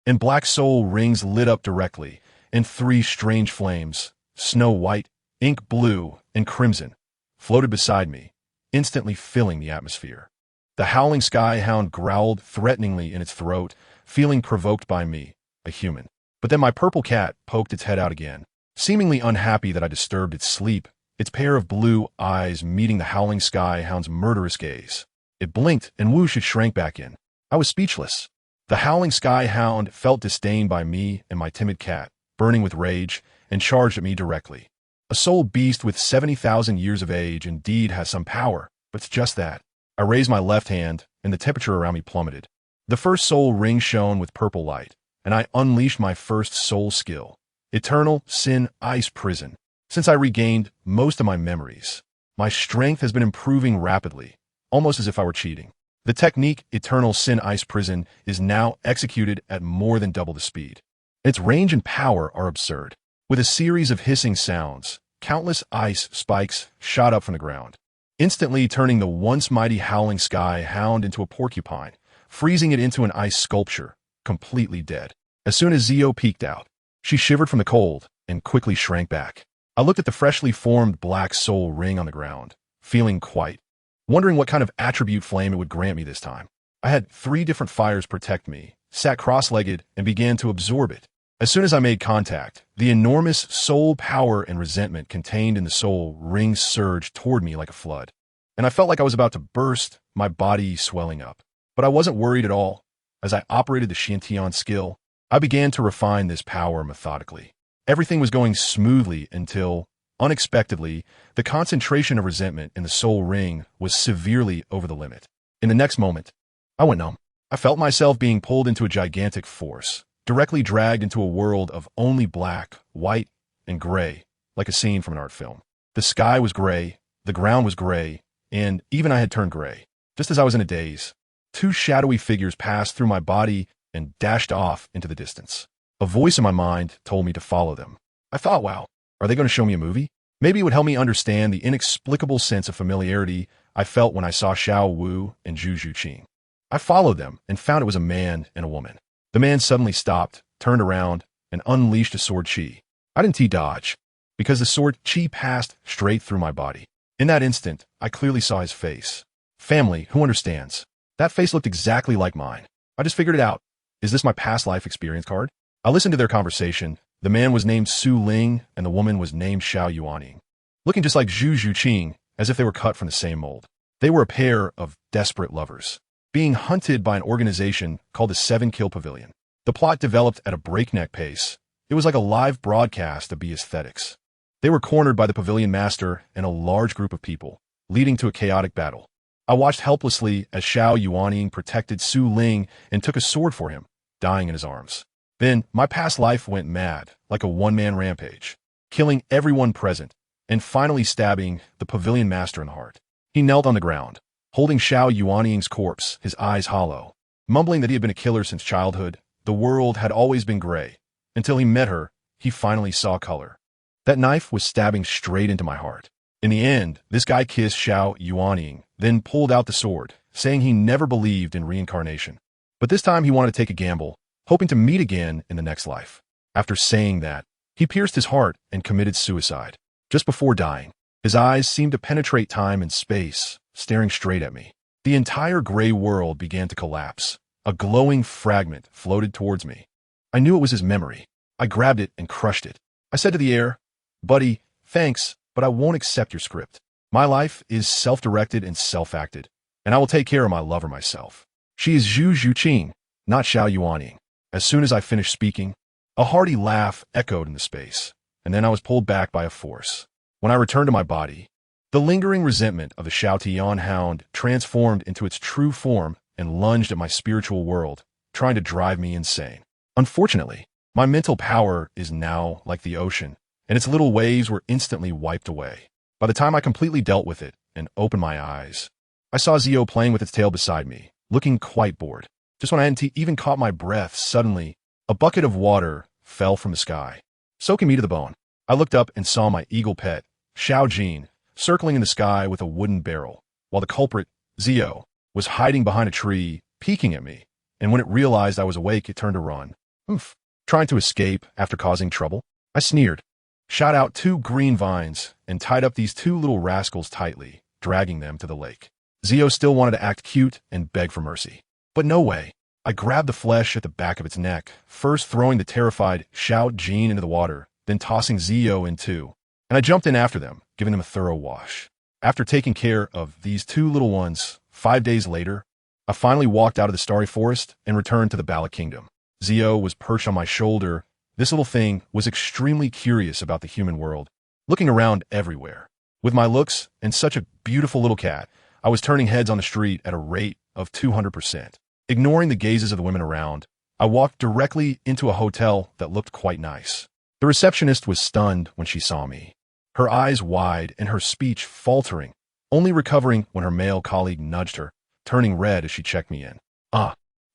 and black soul rings lit up directly, in 3 strange flames, snow white, ink blue, and crimson, floated beside me, instantly filling the atmosphere. The howling sky hound growled threateningly in its throat, feeling provoked by me, a human. But then my purple cat poked its head out again, seemingly unhappy that I disturbed its sleep, its pair of blue eyes meeting the howling sky hound's murderous gaze. It blinked, and whoosh, it shrank back in. I was speechless. The howling sky hound felt disdain by me and my timid cat, burning with rage, and charged at me directly. A soul beast with 70,000 years of age indeed has some power, but it's just that. I raised my left hand, and the temperature around me plummeted. The first soul ring shone with purple light, and I unleashed my first soul skill, Eternal Sin Ice Prison. Since I regained most of my memories, my strength has been improving rapidly, almost as if I were cheating. The technique Eternal Sin Ice Prison is now executed at more than double the speed. Its range and power are absurd. With a series of hissing sounds, countless ice spikes shot up from the ground, instantly turning the once mighty howling sky hound into a porcupine, freezing it into an ice sculpture, completely dead. As soon as Zio peeked out, she shivered from the cold and quickly shrank back. I looked at the freshly formed black soul ring on the ground, feeling quite, wondering what kind of attribute flame it would grant me this time. I had 3 different fires protect me, sat cross-legged, and began to absorb it. As soon as I made contact, the enormous soul power and resentment contained in the soul ring surged toward me like a flood, and I felt like I was about to burst, my body swelling up. But I wasn't worried at all. As I operated the Qian skill, I began to refine this power methodically. Everything was going smoothly until, unexpectedly, the concentration of resentment in the soul ring was severely over the limit. In the next moment, I went numb. I felt myself being pulled into a gigantic force, directly dragged into a world of only black, white, and gray, like a scene from an art film. The sky was gray, the ground was gray, and even I had turned gray. Just as I was in a daze, 2 shadowy figures passed through my body and dashed off into the distance. A voice in my mind told me to follow them. I thought, wow, are they going to show me a movie? Maybe it would help me understand the inexplicable sense of familiarity I felt when I saw Xiao Wu and Zhu Zhuqing. I followed them and found it was a man and a woman. The man suddenly stopped, turned around, and unleashed a sword chi. I didn't dodge, because the sword chi passed straight through my body. In that instant, I clearly saw his face. Family, who understands? That face looked exactly like mine. I just figured it out. Is this my past life experience card? I listened to their conversation. The man was named Su Ling, and the woman was named Xiao Yuaning, looking just like Zhu Zhuqing, as if they were cut from the same mold. They were a pair of desperate lovers, being hunted by an organization called the 7-Kill Pavilion. The plot developed at a breakneck pace. It was like a live broadcast of B aesthetics. They were cornered by the pavilion master and a large group of people, leading to a chaotic battle. I watched helplessly as Xiao Yuaning protected Su Ling and took a sword for him, dying in his arms. Then, my past life went mad, like a one-man rampage, killing everyone present, and finally stabbing the pavilion master in the heart. He knelt on the ground, holding Xiao Yuaning's corpse, his eyes hollow, mumbling that he had been a killer since childhood. The world had always been gray. Until he met her, he finally saw color. That knife was stabbing straight into my heart. In the end, this guy kissed Xiao Yuaning, then pulled out the sword, saying he never believed in reincarnation. But this time he wanted to take a gamble, hoping to meet again in the next life. After saying that, he pierced his heart and committed suicide. Just before dying, his eyes seemed to penetrate time and space, staring straight at me. The entire gray world began to collapse. A glowing fragment floated towards me. I knew it was his memory. I grabbed it and crushed it. I said to the air, "Buddy, thanks, but I won't accept your script. My life is self-directed and self-acted, and I will take care of my lover myself. She is Zhu Zhuqing, not Xiao Yuaning." As soon as I finished speaking, A hearty laugh echoed in the space, and then I was pulled back by a force. When I returned to my body, the lingering resentment of the Xiaotian hound transformed into its true form and lunged at my spiritual world, trying to drive me insane. Unfortunately, my mental power is now like the ocean, and its little waves were instantly wiped away. By the time I completely dealt with it and opened my eyes, I saw Zio playing with its tail beside me, looking quite bored. Just when I hadn't even caught my breath, suddenly, a bucket of water fell from the sky, soaking me to the bone. I looked up and saw my eagle pet, Xiaojin, circling in the sky with a wooden barrel, while the culprit, Zio, was hiding behind a tree, peeking at me, and when it realized I was awake, it turned to run. Oof. Trying to escape after causing trouble, I sneered, shot out 2 green vines, and tied up these 2 little rascals tightly, dragging them to the lake. Zio still wanted to act cute and beg for mercy. But no way. I grabbed the flesh at the back of its neck, first throwing the terrified Xiaojin into the water, then tossing Zio in too, and I jumped in after them, giving them a thorough wash. After taking care of these 2 little ones, 5 days later, I finally walked out of the starry forest and returned to the Bala Kingdom. Zio was perched on my shoulder. This little thing was extremely curious about the human world, looking around everywhere. With my looks and such a beautiful little cat, I was turning heads on the street at a rate of 200%. Ignoring the gazes of the women around, I walked directly into a hotel that looked quite nice. The receptionist was stunned when she saw me, her eyes wide and her speech faltering, only recovering when her male colleague nudged her, turning red as she checked me in.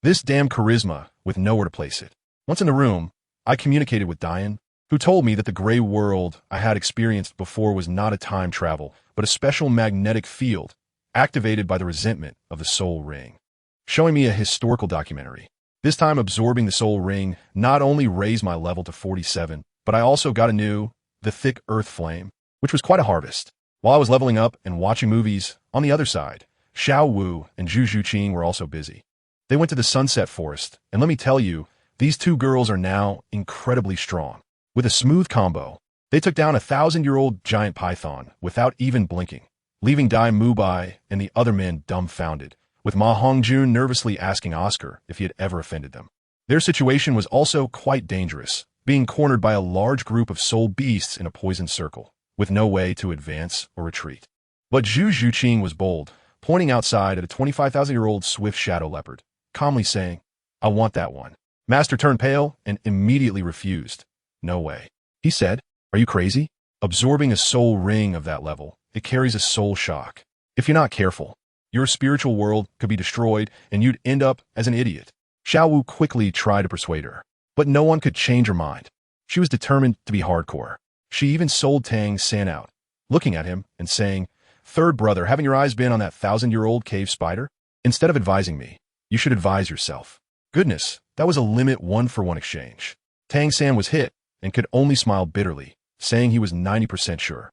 This damn charisma with nowhere to place it. Once in the room, I communicated with Diane, who told me that the gray world I had experienced before was not a time travel, but a special magnetic field activated by the resentment of the soul ring, showing me a historical documentary. This time absorbing the soul ring not only raised my level to 47, but I also got the thick earth flame, which was quite a harvest. While I was leveling up and watching movies, on the other side, Xiao Wu and Zhu Zhuqing were also busy. They went to the Sunset Forest, and let me tell you, these 2 girls are now incredibly strong. With a smooth combo, they took down a 1,000-year-old giant python without even blinking, leaving Dai Mubai and the other men dumbfounded, with Ma Hongjun nervously asking Oscar if he had ever offended them. Their situation was also quite dangerous, being cornered by a large group of soul beasts in a poisoned circle, with no way to advance or retreat. But Zhu Zhuqing was bold, pointing outside at a 25,000-year-old swift shadow leopard, calmly saying, "I want that one." Master turned pale and immediately refused. "No way," he said. "Are you crazy? Absorbing a soul ring of that level, it carries a soul shock. If you're not careful, your spiritual world could be destroyed and you'd end up as an idiot." Xiao Wu quickly tried to persuade her, but no one could change her mind. She was determined to be hardcore. She even sold Tang San out, looking at him and saying, "Third brother, haven't your eyes been on that 1,000-year-old cave spider? Instead of advising me, you should advise yourself." Goodness, that was a limit 1-for-1 exchange. Tang San was hit and could only smile bitterly, saying he was 90% sure.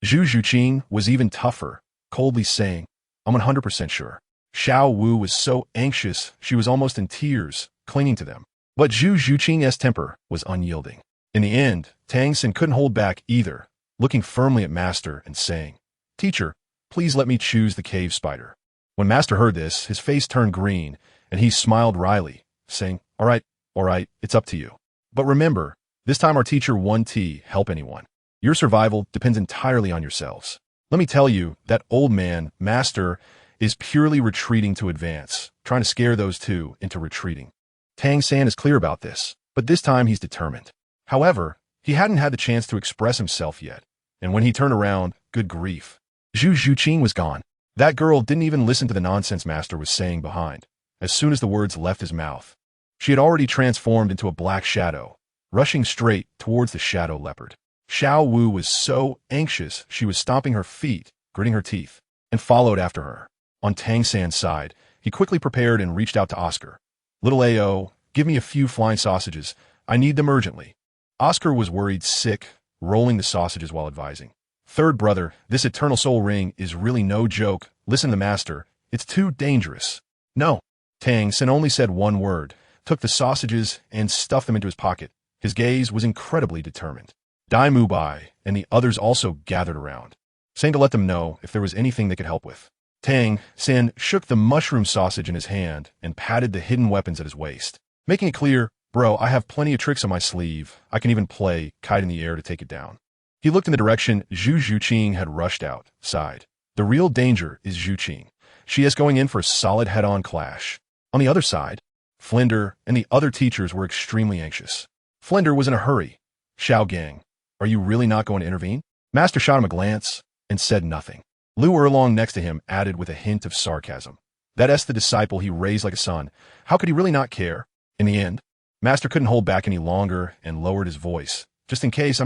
Zhu Zhuqing was even tougher, coldly saying, "I'm 100% sure." Xiao Wu was so anxious she was almost in tears, clinging to them. But Zhu Zhuqing's temper was unyielding. In the end, Tang San couldn't hold back either, looking firmly at Master and saying, "Teacher, please let me choose the cave spider." When Master heard this, his face turned green, and he smiled wryly, saying, all right, it's up to you. But remember, this time our teacher won't help anyone. Your survival depends entirely on yourselves. Let me tell you, that old man, Master, is purely retreating to advance, trying to scare those 2 into retreating. Tang San is clear about this, but this time he's determined. However, he hadn't had the chance to express himself yet, and when he turned around, good grief, Zhu Zhuqing was gone. That girl didn't even listen to the nonsense Master was saying behind. As soon as the words left his mouth, she had already transformed into a black shadow, rushing straight towards the shadow leopard. Xiao Wu was so anxious she was stomping her feet, gritting her teeth, and followed after her. On Tang San's side, he quickly prepared and reached out to Oscar. "Little A.O., give me a few flying sausages. I need them urgently." Oscar was worried sick, rolling the sausages while advising. "Third brother, this eternal soul ring is really no joke. Listen to the Master. It's too dangerous." "No." Tang San only said one word, took the sausages and stuffed them into his pocket. His gaze was incredibly determined. Dai Mubai and the others also gathered around, saying to let them know if there was anything they could help with. Tang San shook the mushroom sausage in his hand and patted the hidden weapons at his waist, making it clear Bro, I have plenty of tricks on my sleeve. I can even play kite in the air to take it down. He looked in the direction Zhu Zhuqing had rushed out, sighed. The real danger is Zhu Qing. She is going in for a solid head-on clash. On the other side, Flinder and the other teachers were extremely anxious. Flinder was in a hurry. Xiao Gang, are you really not going to intervene? Master shot him a glance and said nothing. Lu Erlong next to him added with a hint of sarcasm. That's the disciple he raised like a son. How could he really not care? In the end, Master couldn't hold back any longer and lowered his voice. Just in case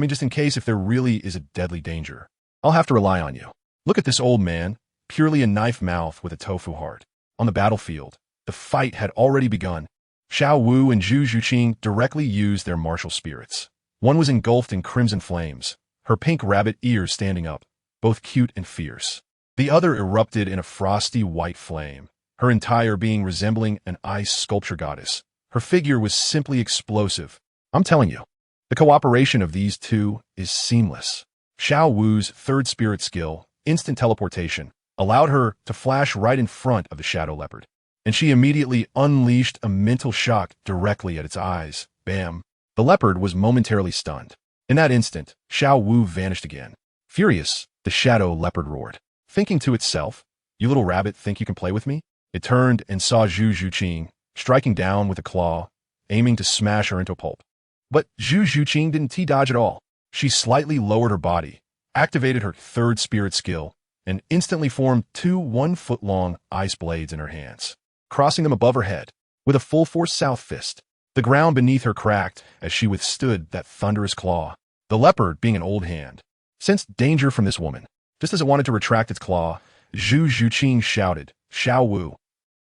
if there really is a deadly danger. I'll have to rely on you. Look at this old man, purely a knife mouth with a tofu heart. On the battlefield, the fight had already begun. Xiao Wu and Zhu Zhuqing directly used their martial spirits. One was engulfed in crimson flames, her pink rabbit ears standing up, both cute and fierce. The other erupted in a frosty white flame, her entire being resembling an ice sculpture goddess. Her figure was simply explosive. I'm telling you, the cooperation of these two is seamless. Xiao Wu's third spirit skill, instant teleportation, allowed her to flash right in front of the shadow leopard, and she immediately unleashed a mental shock directly at its eyes. Bam! The leopard was momentarily stunned. In that instant, Xiao Wu vanished again. Furious, the shadow leopard roared, thinking to itself, "You little rabbit think you can play with me?" It turned and saw Zhu Zhuqing, striking down with a claw, aiming to smash her into a pulp. But Zhu Zhuqing didn't T-dodge at all. She slightly lowered her body, activated her third spirit skill, and instantly formed two 1-foot-long ice blades in her hands, crossing them above her head. With a full-force south fist, the ground beneath her cracked as she withstood that thunderous claw. The leopard, being an old hand, sensed danger from this woman. Just as it wanted to retract its claw, Zhu Zhuqing shouted, "Xiao Wu."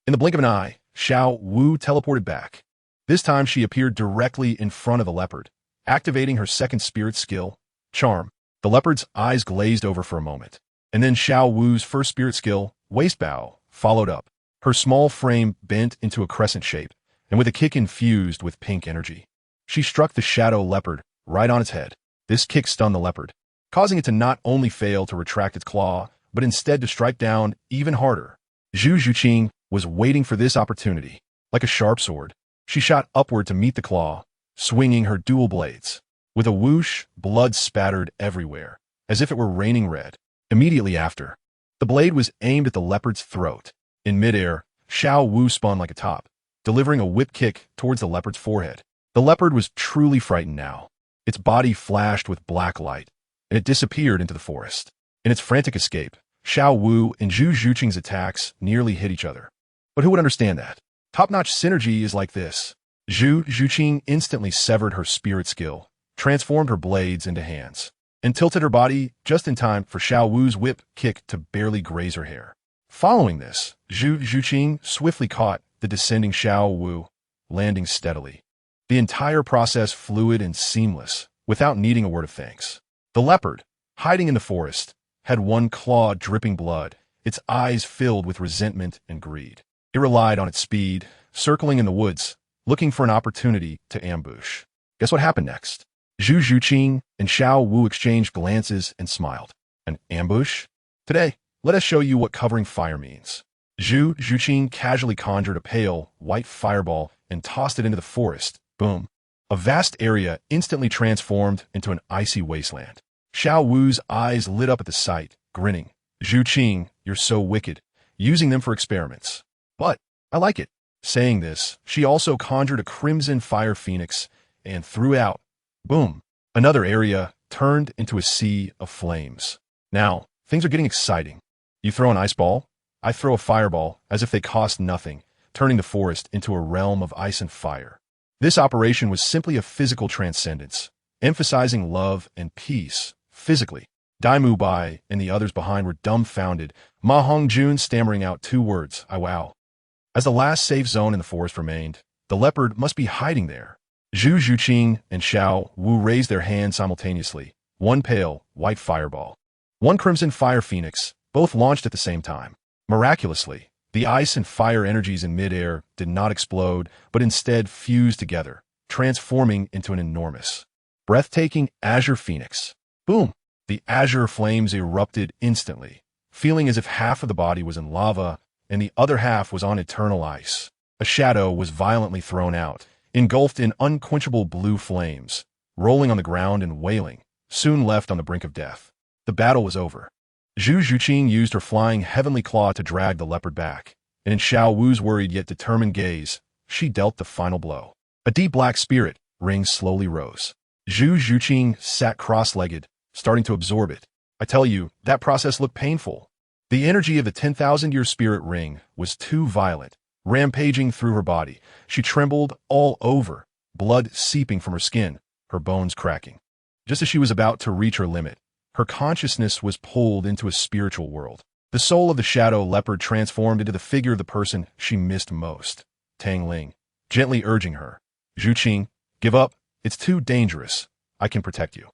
In the blink of an eye, Xiao Wu teleported back. This time she appeared directly in front of the leopard, activating her second spirit skill, Charm. The leopard's eyes glazed over for a moment, and then Xiao Wu's first spirit skill, Waist Bow, followed up. Her small frame bent into a crescent shape, and with a kick infused with pink energy, she struck the shadow leopard right on its head. This kick stunned the leopard, causing it to not only fail to retract its claw, but instead to strike down even harder. Zhu Zhuqing was waiting for this opportunity. Like a sharp sword, she shot upward to meet the claw, swinging her dual blades. With a whoosh, blood spattered everywhere, as if it were raining red. Immediately after, the blade was aimed at the leopard's throat. In midair, Xiao Wu spun like a top, delivering a whip kick towards the leopard's forehead. The leopard was truly frightened now. Its body flashed with black light, and it disappeared into the forest. In its frantic escape, Xiao Wu and Zhu Zhuqing's attacks nearly hit each other. But who would understand that? Top-notch synergy is like this. Zhu Zhuqing instantly severed her spirit skill, transformed her blades into hands, and tilted her body just in time for Xiao Wu's whip kick to barely graze her hair. Following this, Zhu Zhuqing swiftly caught the descending Xiao Wu, landing steadily. The entire process fluid and seamless, without needing a word of thanks. The leopard, hiding in the forest, had one claw dripping blood, its eyes filled with resentment and greed. It relied on its speed, circling in the woods, looking for an opportunity to ambush. Guess what happened next? Zhu Zhuqing and Xiao Wu exchanged glances and smiled. An ambush? Today, let us show you what covering fire means. Zhu Zhuqing casually conjured a pale, white fireball and tossed it into the forest. Boom. A vast area instantly transformed into an icy wasteland. Xiao Wu's eyes lit up at the sight, grinning. Zhu Qing, you're so wicked, using them for experiments. But I like it. Saying this, she also conjured a crimson fire phoenix and threw out. Boom. Another area turned into a sea of flames. Now, things are getting exciting. You throw an ice ball, I throw a fireball, as if they cost nothing, turning the forest into a realm of ice and fire. This operation was simply a physical transcendence, emphasizing love and peace, physically. Daimu Bai and the others behind were dumbfounded, Ma Hongjun stammering out two words, I wow. As the last safe zone in the forest remained, the leopard must be hiding there. Zhu Zhuqing and Xiao Wu raised their hands simultaneously, one pale, white fireball, one crimson fire phoenix, both launched at the same time. Miraculously, the ice and fire energies in midair did not explode, but instead fused together, transforming into an enormous, breathtaking azure phoenix. Boom! The azure flames erupted instantly, feeling as if half of the body was in lava and the other half was on eternal ice. A shadow was violently thrown out, engulfed in unquenchable blue flames, rolling on the ground and wailing, soon left on the brink of death. The battle was over. Zhu Zhuqing used her flying heavenly claw to drag the leopard back, and in Xiao Wu's worried yet determined gaze, she dealt the final blow. A deep black spirit ring slowly rose. Zhu Zhuqing sat cross-legged, starting to absorb it. I tell you, that process looked painful. The energy of the 10,000-year spirit ring was too violent, rampaging through her body. She trembled all over, blood seeping from her skin, her bones cracking. Just as she was about to reach her limit, her consciousness was pulled into a spiritual world. The soul of the shadow leopard transformed into the figure of the person she missed most, Tang Ling, gently urging her. Zhuqing, give up. It's too dangerous. I can protect you.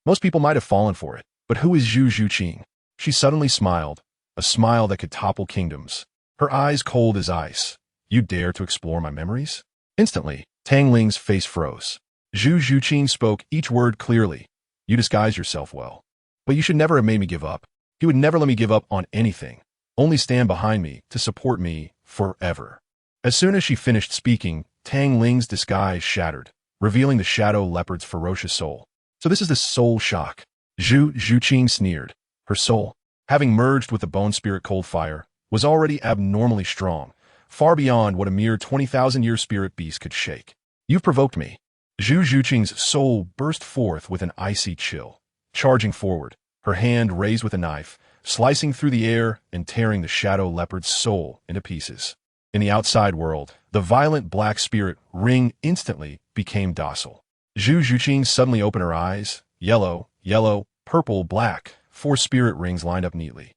Most people might have fallen for it, but who is Zhu Zhuqing? She suddenly smiled, a smile that could topple kingdoms. Her eyes cold as ice. You dare to explore my memories? Instantly, Tang Ling's face froze. Zhu Zhuqing spoke each word clearly. You disguise yourself well. But you should never have made me give up. He would never let me give up on anything. Only stand behind me to support me forever. As soon as she finished speaking, Tang Ling's disguise shattered, revealing the shadow leopard's ferocious soul. So this is the soul shock. Zhu Zhuqing sneered. Her soul, having merged with the bone spirit cold fire, was already abnormally strong, far beyond what a mere 20,000-year spirit beast could shake. You've provoked me. Zhu Zhuqing's soul burst forth with an icy chill, charging forward, her hand raised with a knife, slicing through the air and tearing the shadow leopard's soul into pieces. In the outside world, the violent black spirit ring instantly became docile. Zhu Zhuqing suddenly opened her eyes, yellow, purple, black, 4 spirit rings lined up neatly.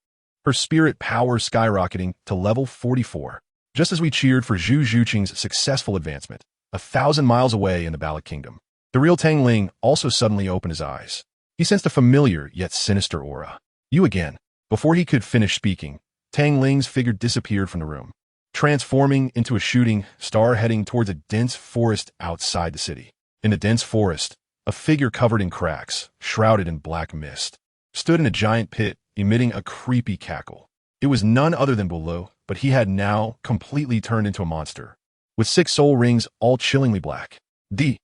Her spirit power skyrocketing to level 44. Just as we cheered for Zhu Zhuqing's successful advancement, 1,000 miles away in the Bala Kingdom, the real Tang Ling also suddenly opened his eyes. He sensed a familiar yet sinister aura. You again. Before he could finish speaking, Tang Ling's figure disappeared from the room, transforming into a shooting star heading towards a dense forest outside the city. In the dense forest, a figure covered in cracks, shrouded in black mist, stood in a giant pit, emitting a creepy cackle. It was none other than Douluo, but he had now completely turned into a monster, with 6 soul rings all chillingly black. D.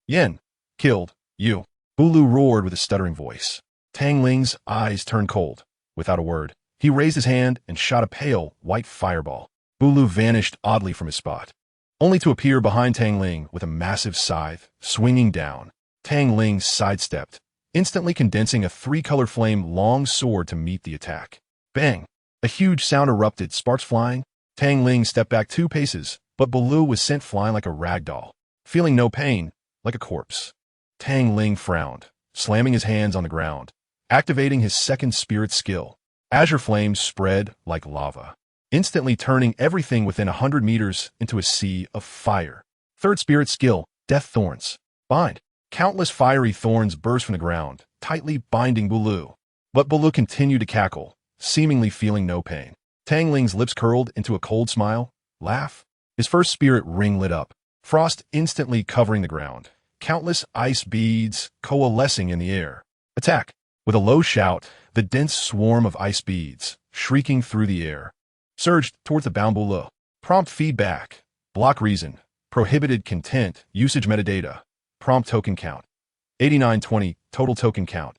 Yen. Killed. You. Douluo roared with a stuttering voice. Tang Ling's eyes turned cold. Without a word, he raised his hand and shot a pale, white fireball. Douluo vanished oddly from his spot, only to appear behind Tang Ling with a massive scythe, swinging down. Tang Ling sidestepped, instantly condensing a 3-color flame long sword to meet the attack. Bang! A huge sound erupted, sparks flying. Tang Ling stepped back 2 paces, but Douluo was sent flying like a rag doll, feeling no pain, like a corpse. Tang Ling frowned, slamming his hands on the ground, activating his second spirit skill. Azure flames spread like lava, instantly turning everything within 100 meters into a sea of fire. Third spirit skill, Death Thorns. Bind. Countless fiery thorns burst from the ground, tightly binding Douluo. But Douluo continued to cackle, seemingly feeling no pain. Tang Ling's lips curled into a cold smile. Laugh. His first spirit ring lit up, frost instantly covering the ground, countless ice beads coalescing in the air. Attack! With a low shout, the dense swarm of ice beads, shrieking through the air, surged towards the bound Douluo. Prompt feedback. Block reason. Prohibited content. Usage metadata. Prompt token count. 8920. Total token count.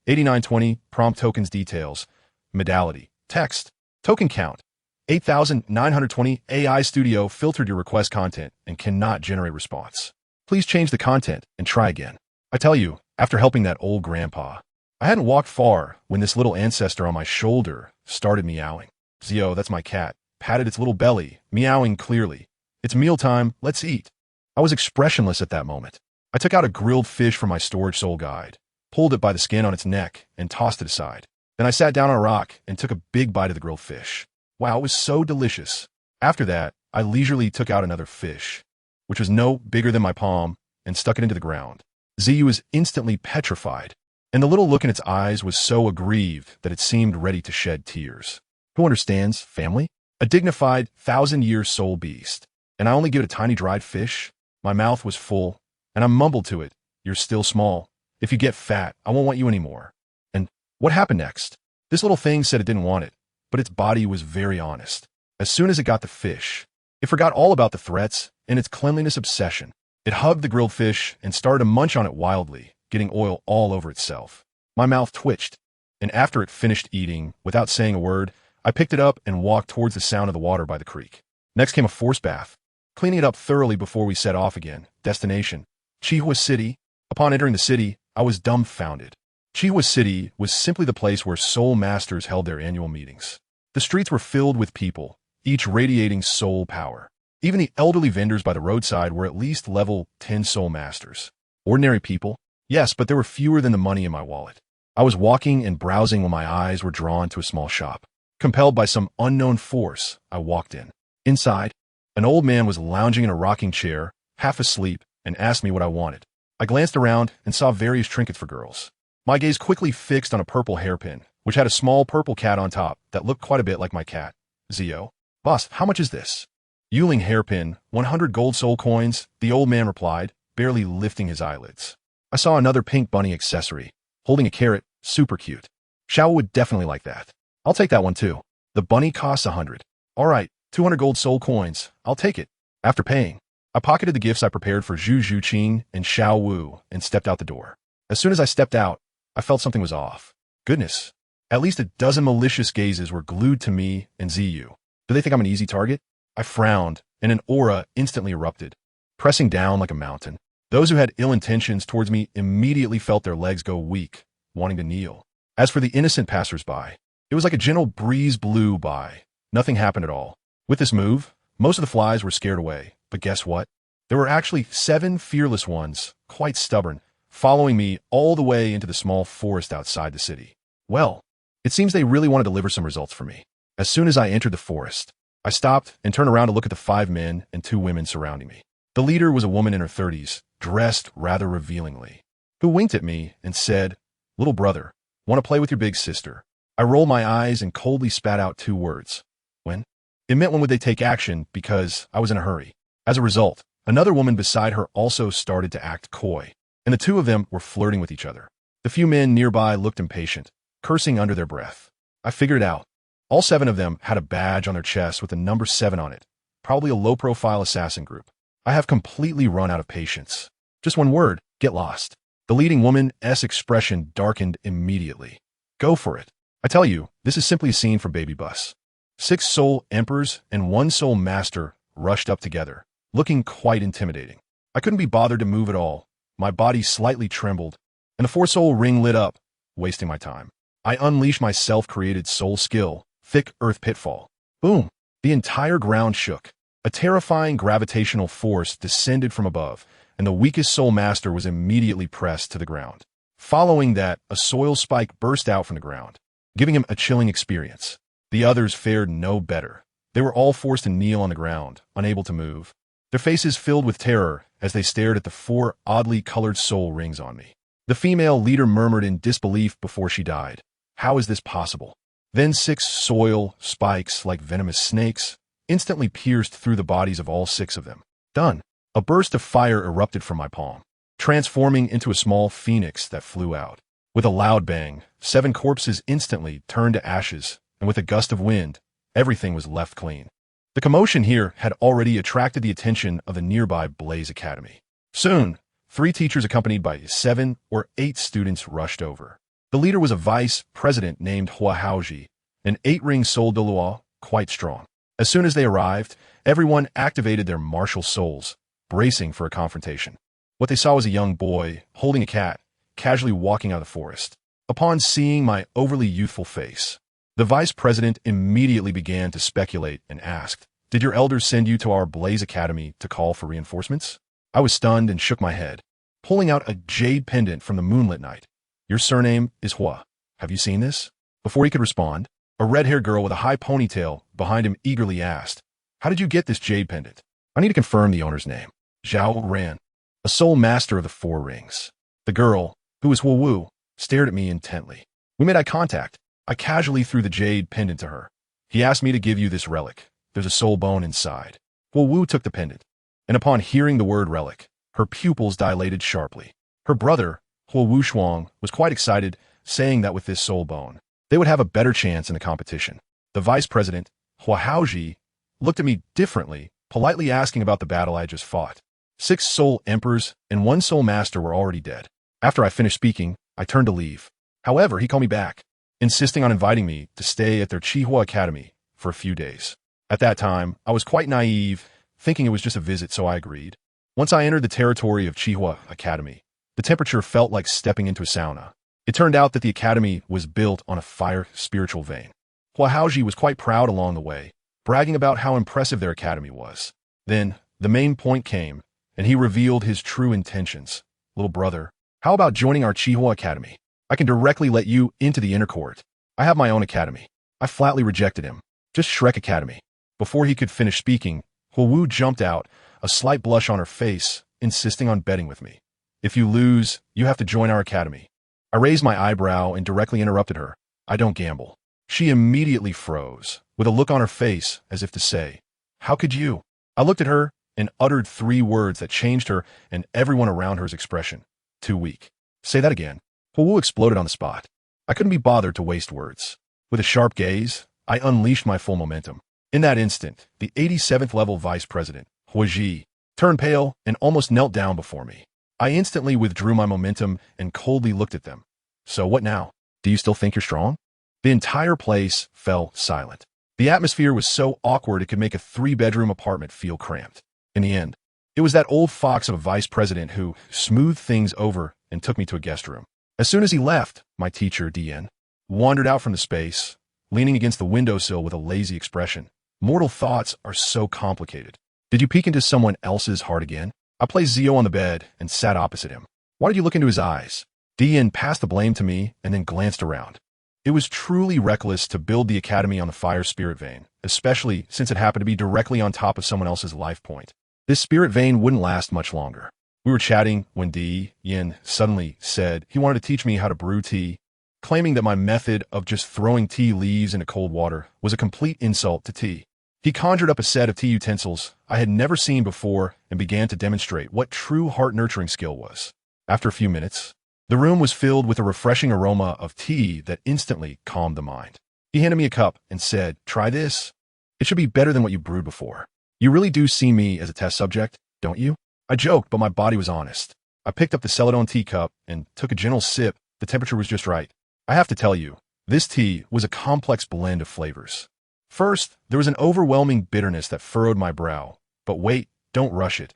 8920. Prompt tokens details. Modality. Text. Token count. 8,920. AI Studio filtered your request content and cannot generate response. Please change the content and try again. I tell you, after helping that old grandpa, I hadn't walked far when this little ancestor on my shoulder started meowing. Zio, that's my cat, patted its little belly, meowing clearly. It's mealtime, let's eat. I was expressionless at that moment. I took out a grilled fish from my storage soul guide, pulled it by the skin on its neck, and tossed it aside. Then I sat down on a rock and took a big bite of the grilled fish. Wow, it was so delicious. After that, I leisurely took out another fish, which was no bigger than my palm, and stuck it into the ground. Ziyu was instantly petrified, and the little look in its eyes was so aggrieved that it seemed ready to shed tears. Who understands family? A dignified 1,000-year soul beast, and I only give it a tiny dried fish? My mouth was full, and I mumbled to it, "You're still small. If you get fat, I won't want you anymore." And what happened next? This little thing said it didn't want it, but its body was very honest. As soon as it got the fish, It forgot all about the threats and its cleanliness obsession. It hugged the grilled fish and started to munch on it wildly, getting oil all over itself. My mouth twitched, and after it finished eating, without saying a word, I picked it up and walked towards the sound of the water by the creek. Next came a force bath, cleaning it up thoroughly before we set off again. Destination: Qihua City. Upon entering the city, I was dumbfounded. Qihua City was simply the place where soul masters held their annual meetings. The streets were filled with people, each radiating soul power. Even the elderly vendors by the roadside were at least level 10 soul masters. Ordinary people? Yes, but there were fewer than the money in my wallet. I was walking and browsing when my eyes were drawn to a small shop. Compelled by some unknown force, I walked in. Inside, an old man was lounging in a rocking chair, half asleep, and asked me what I wanted. I glanced around and saw various trinkets for girls. My gaze quickly fixed on a purple hairpin, which had a small purple cat on top that looked quite a bit like my cat. Zio. Boss, how much is this? Yuling hairpin, 100 gold soul coins, the old man replied, barely lifting his eyelids. I saw another pink bunny accessory, holding a carrot, super cute. Xiao would definitely like that. I'll take that one too. The bunny costs 100. All right, 200 gold soul coins. I'll take it. After paying, I pocketed the gifts I prepared for Zhu Zhuqing and Xiao Wu and stepped out the door. As soon as I stepped out, I felt something was off. Goodness. At least a dozen malicious gazes were glued to me and Ziyu. Do they think I'm an easy target? I frowned, and an aura instantly erupted, pressing down like a mountain. Those who had ill intentions towards me immediately felt their legs go weak, wanting to kneel. As for the innocent passers-by, it was like a gentle breeze blew by. Nothing happened at all. With this move, most of the flies were scared away. But guess what? There were actually 7 fearless ones, quite stubborn, following me all the way into the small forest outside the city. Well, it seems they really want to deliver some results for me. As soon as I entered the forest, I stopped and turned around to look at the 5 men and 2 women surrounding me. The leader was a woman in her 30s, dressed rather revealingly, who winked at me and said, "Little brother, want to play with your big sister?" I rolled my eyes and coldly spat out 2 words. When? It meant when would they take action, because I was in a hurry. As a result, another woman beside her also started to act coy, and the 2 of them were flirting with each other. The few men nearby looked impatient, cursing under their breath. I figured it out. All 7 of them had a badge on their chest with the number 7 on it, probably a low-profile assassin group. I have completely run out of patience. Just one word: get lost. The leading woman's expression darkened immediately. Go for it. I tell you, this is simply a scene from Baby Bus. 6 soul emperors and 1 soul master rushed up together, looking quite intimidating. I couldn't be bothered to move at all. My body slightly trembled, and the 4-soul ring lit up, wasting my time. I unleashed my self-created soul skill, Thick Earth Pitfall. Boom! The entire ground shook. A terrifying gravitational force descended from above, and the weakest soul master was immediately pressed to the ground. Following that, a soil spike burst out from the ground, giving him a chilling experience. The others fared no better. They were all forced to kneel on the ground, unable to move, their faces filled with terror as they stared at the 4 oddly colored soul rings on me. The female leader murmured in disbelief before she died. How is this possible? Then 6 soil spikes, like venomous snakes, instantly pierced through the bodies of all 6 of them. Done. A burst of fire erupted from my palm, transforming into a small phoenix that flew out. With a loud bang, 7 corpses instantly turned to ashes, and with a gust of wind, everything was left clean. The commotion here had already attracted the attention of the nearby Blaze Academy. Soon, 3 teachers accompanied by 7 or 8 students rushed over. The leader was a vice president named Hua Haoji, an 8-ring soul Douluo, quite strong. As soon as they arrived, everyone activated their martial souls, bracing for a confrontation. What they saw was a young boy, holding a cat, casually walking out of the forest. Upon seeing my overly youthful face, the vice president immediately began to speculate and asked, "Did your elders send you to our Blaze Academy to call for reinforcements?" I was stunned and shook my head, pulling out a jade pendant from the moonlit night. "Your surname is Hua. Have you seen this?" Before he could respond, a red-haired girl with a high ponytail behind him eagerly asked, "How did you get this jade pendant?" I need to confirm the owner's name. Zhao Ran, a soul master of the 4 rings. The girl, who was Hua Wu, stared at me intently. We made eye contact. I casually threw the jade pendant to her. "He asked me to give you this relic. There's a soul bone inside." Hua Wu took the pendant, and upon hearing the word relic, her pupils dilated sharply. Her brother, Hua Wu Shuang, was quite excited, saying that with this soul bone, they would have a better chance in the competition. The vice president, Hua Haoji, looked at me differently politely asking about the battle I had just fought. 6 soul emperors and 1 soul master were already dead. After I finished speaking, I turned to leave. However, he called me back, insisting on inviting me to stay at their Qihua Academy for a few days. At that time, I was quite naive, thinking it was just a visit, so I agreed. Once I entered the territory of Qihua Academy, the temperature felt like stepping into a sauna. It turned out that the academy was built on a fire spiritual vein. Huahaoji was quite proud along the way, bragging about how impressive their academy was. Then, the main point came, and he revealed his true intentions. Little brother, how about joining our Qihua Academy? I can directly let you into the inner court. I have my own academy. I flatly rejected him. Just Shrek Academy. Before he could finish speaking, Huowu jumped out, a slight blush on her face, insisting on betting with me. If you lose, you have to join our academy. I raised my eyebrow and directly interrupted her. I don't gamble. She immediately froze, with a look on her face as if to say, how could you? I looked at her and uttered 3 words that changed her and everyone around her's expression. Too weak. Say that again. Huowu exploded on the spot. I couldn't be bothered to waste words. With a sharp gaze, I unleashed my full momentum. In that instant, the 87th level vice president, Huoji, turned pale and almost knelt down before me. I instantly withdrew my momentum and coldly looked at them. So what now? Do you still think you're strong? The entire place fell silent. The atmosphere was so awkward it could make a 3-bedroom apartment feel cramped. In the end, it was that old fox of a vice president who smoothed things over and took me to a guest room. As soon as he left, my teacher, Dian, wandered out from the space, leaning against the windowsill with a lazy expression. Mortal thoughts are so complicated. Did you peek into someone else's heart again? I placed Zio on the bed and sat opposite him. Why did you look into his eyes? Dian passed the blame to me and then glanced around. It was truly reckless to build the academy on the fire spirit vein, especially since it happened to be directly on top of someone else's life point. This spirit vein wouldn't last much longer. We were chatting when Dian suddenly said he wanted to teach me how to brew tea, claiming that my method of just throwing tea leaves into cold water was a complete insult to tea. He conjured up a set of tea utensils I had never seen before and began to demonstrate what true heart-nurturing skill was. After a few minutes, the room was filled with a refreshing aroma of tea that instantly calmed the mind. He handed me a cup and said, try this. It should be better than what you brewed before. You really do see me as a test subject, don't you? I joked, but my body was honest. I picked up the Celadon teacup and took a gentle sip. The temperature was just right. I have to tell you, this tea was a complex blend of flavors. First, there was an overwhelming bitterness that furrowed my brow. But wait, don't rush it.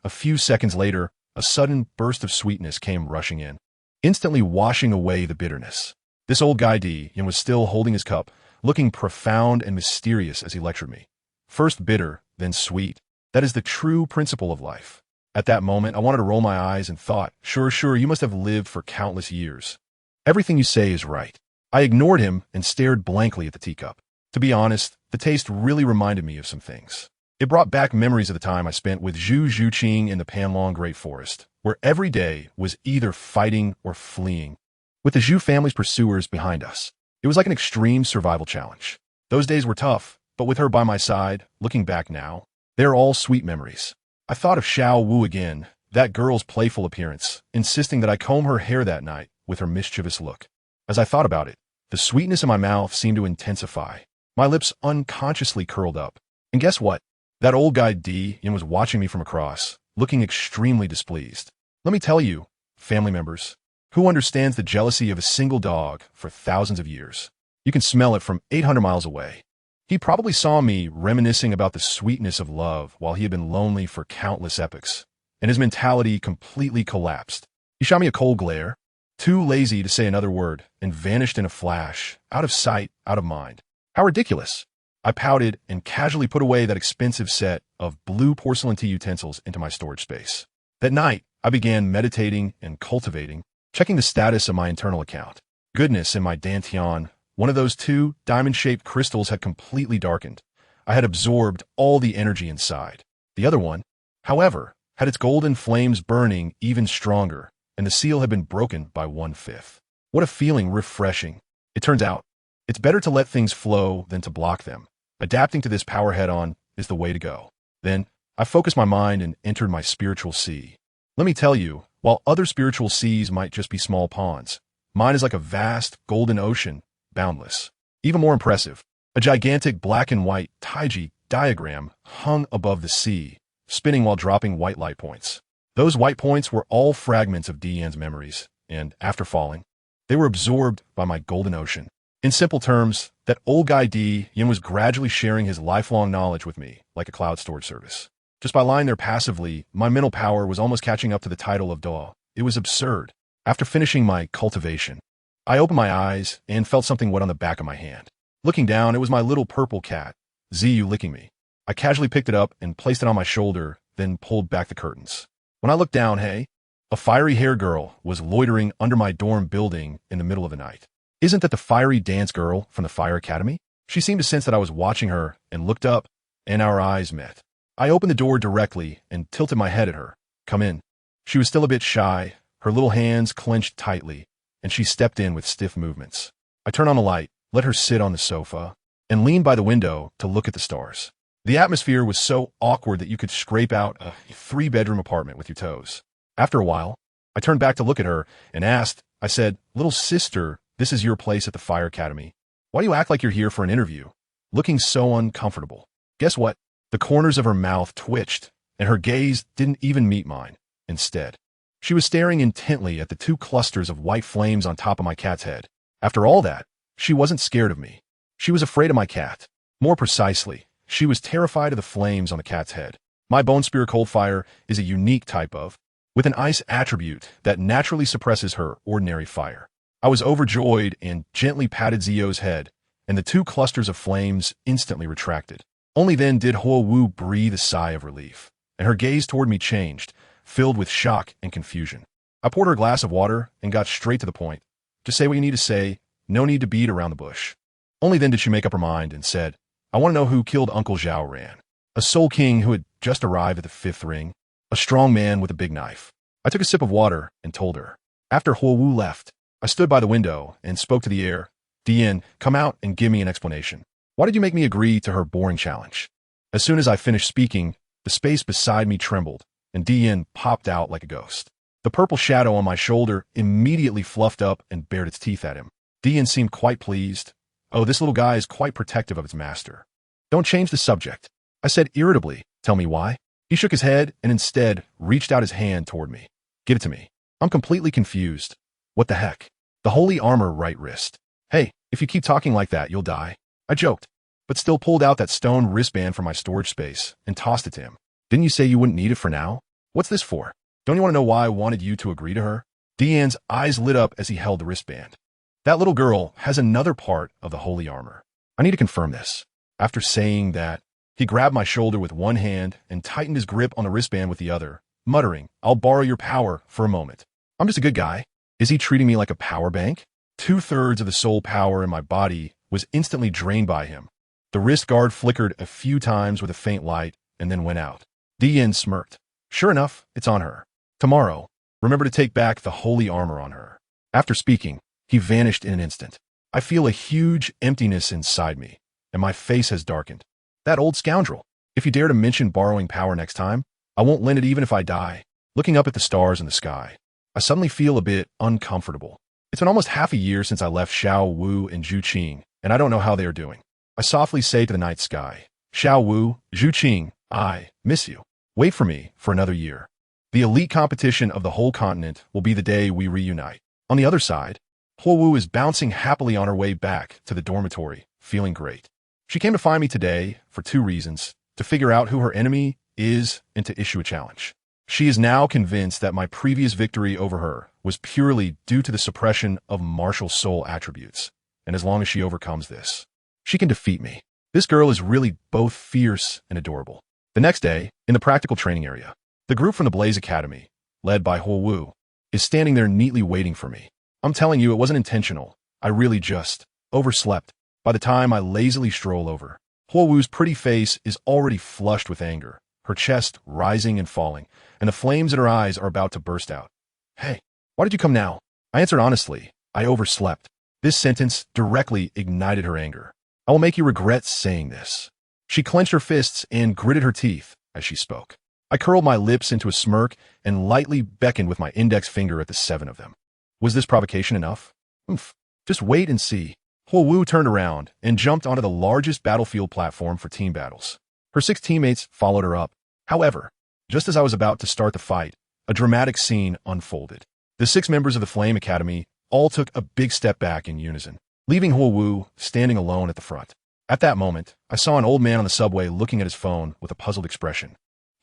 A few seconds later, a sudden burst of sweetness came rushing in, instantly washing away the bitterness. This old guy Dian was still holding his cup, looking profound and mysterious as he lectured me. First bitter, then sweet. That is the true principle of life. At that moment, I wanted to roll my eyes and thought, sure, you must have lived for countless years. Everything you say is right. I ignored him and stared blankly at the teacup. To be honest, the taste really reminded me of some things. It brought back memories of the time I spent with Zhu Zhuqing in the Panlong Great Forest, where every day was either fighting or fleeing, with the Zhu family's pursuers behind us. It was like an extreme survival challenge. Those days were tough, but with her by my side, looking back now, they're all sweet memories. I thought of Xiao Wu again, that girl's playful appearance, insisting that I comb her hair that night with her mischievous look. As I thought about it, the sweetness in my mouth seemed to intensify. My lips unconsciously curled up. And guess what? That old guy Dian was watching me from across, looking extremely displeased. Let me tell you, family members, who understands the jealousy of a single dog for thousands of years? You can smell it from 800 miles away. He probably saw me reminiscing about the sweetness of love while he had been lonely for countless epochs, and his mentality completely collapsed. He shot me a cold glare, too lazy to say another word, and vanished in a flash, out of sight, out of mind. How ridiculous. I pouted and casually put away that expensive set of blue porcelain tea utensils into my storage space. That night, I began meditating and cultivating, checking the status of my internal account. Goodness, in my dantian, one of those 2 diamond-shaped crystals had completely darkened. I had absorbed all the energy inside. The other one, however, had its golden flames burning even stronger, and the seal had been broken by 1/5. What a feeling, refreshing. It turns out, it's better to let things flow than to block them. Adapting to this power head-on is the way to go. Then, I focused my mind and entered my spiritual sea. Let me tell you, while other spiritual seas might just be small ponds, mine is like a vast, golden ocean, boundless. Even more impressive, a gigantic black and white taiji diagram hung above the sea, spinning while dropping white light points. Those white points were all fragments of Dian's memories, and after falling, they were absorbed by my golden ocean. In simple terms, that old guy Dian was gradually sharing his lifelong knowledge with me, like a cloud storage service. Just by lying there passively, my mental power was almost catching up to the title of Douluo. It was absurd. After finishing my cultivation, I opened my eyes and felt something wet on the back of my hand. Looking down, it was my little purple cat, Ziyu, licking me. I casually picked it up and placed it on my shoulder, then pulled back the curtains. When I looked down, hey, a fiery-haired girl was loitering under my dorm building in the middle of the night. Isn't that the fiery dance girl from the Fire Academy? She seemed to sense that I was watching her and looked up, and our eyes met. I opened the door directly and tilted my head at her. Come in. She was still a bit shy, her little hands clenched tightly, and she stepped in with stiff movements. I turned on the light, let her sit on the sofa, and leaned by the window to look at the stars. The atmosphere was so awkward that you could scrape out a 3-bedroom apartment with your toes. After a while, I turned back to look at her and asked, I said, "Little sister, this is your place at the Fire Academy. Why do you act like you're here for an interview?" Looking so uncomfortable. Guess what? The corners of her mouth twitched, and her gaze didn't even meet mine. Instead, she was staring intently at the 2 clusters of white flames on top of my cat's head. After all that, she wasn't scared of me. She was afraid of my cat. More precisely, she was terrified of the flames on the cat's head. My Bone Spear Cold Fire is a unique type of, with an ice attribute that naturally suppresses her ordinary fire. I was overjoyed and gently patted Zio's head, and the 2 clusters of flames instantly retracted. Only then did Huo Wu breathe a sigh of relief, and her gaze toward me changed, filled with shock and confusion. I poured her a glass of water and got straight to the point. Just say what you need to say, no need to beat around the bush. Only then did she make up her mind and said, "I want to know who killed Uncle Zhao Ran, a soul king who had just arrived at the 5th ring, a strong man with a big knife." I took a sip of water and told her. After Huo Wu left, I stood by the window and spoke to the air. "Dian, come out and give me an explanation. Why did you make me agree to her boring challenge?" As soon as I finished speaking, the space beside me trembled, and Dian popped out like a ghost. The purple shadow on my shoulder immediately fluffed up and bared its teeth at him. Dian seemed quite pleased. Oh, this little guy is quite protective of its master. "Don't change the subject," I said irritably. "Tell me why?" He shook his head and instead reached out his hand toward me. "Give it to me. I'm completely confused. What the heck? The holy armor right wrist. Hey, if you keep talking like that, you'll die." I joked, but still pulled out that stone wristband from my storage space and tossed it to him. "Didn't you say you wouldn't need it for now? What's this for? Don't you want to know why I wanted you to agree to her?" Dian's eyes lit up as he held the wristband. "That little girl has another part of the holy armor. I need to confirm this." After saying that, he grabbed my shoulder with one hand and tightened his grip on the wristband with the other, muttering, "I'll borrow your power for a moment. I'm just a good guy." Is he treating me like a power bank? 2/3 of the soul power in my body was instantly drained by him. The wrist guard flickered a few times with a faint light and then went out. Dian smirked. "Sure enough, it's on her. Tomorrow, remember to take back the holy armor on her." After speaking, he vanished in an instant. I feel a huge emptiness inside me, and my face has darkened. That old scoundrel. If you dare to mention borrowing power next time, I won't lend it even if I die. Looking up at the stars in the sky, I suddenly feel a bit uncomfortable. It's been almost half a year since I left Xiao Wu and Zhu Qing, and I don't know how they are doing. I softly say to the night sky, "Xiao Wu, Zhu Qing, I miss you. Wait for me for another year. The elite competition of the whole continent will be the day we reunite." On the other side, Huo Wu is bouncing happily on her way back to the dormitory, feeling great. She came to find me today for 2 reasons: to figure out who her enemy is and to issue a challenge. She is now convinced that my previous victory over her was purely due to the suppression of martial soul attributes, and as long as she overcomes this, she can defeat me. This girl is really both fierce and adorable. The next day, in the practical training area, the group from the Blaze Academy, led by Huo Wu, is standing there neatly waiting for me. I'm telling you, it wasn't intentional. I really just overslept. By the time I lazily stroll over, Huo Wu's pretty face is already flushed with anger, her chest rising and falling, and the flames in her eyes are about to burst out. "Hey, why did you come now?" I answered honestly, "I overslept." This sentence directly ignited her anger. "I will make you regret saying this." She clenched her fists and gritted her teeth as she spoke. I curled my lips into a smirk and lightly beckoned with my index finger at the 7 of them. Was this provocation enough? Oomph. Just wait and see. Huo Wu turned around and jumped onto the largest battlefield platform for team battles. Her 6 teammates followed her up. However, just as I was about to start the fight, a dramatic scene unfolded. The 6 members of the Flame Academy all took a big step back in unison, leaving Huowu standing alone at the front. At that moment, I saw an old man on the subway looking at his phone with a puzzled expression.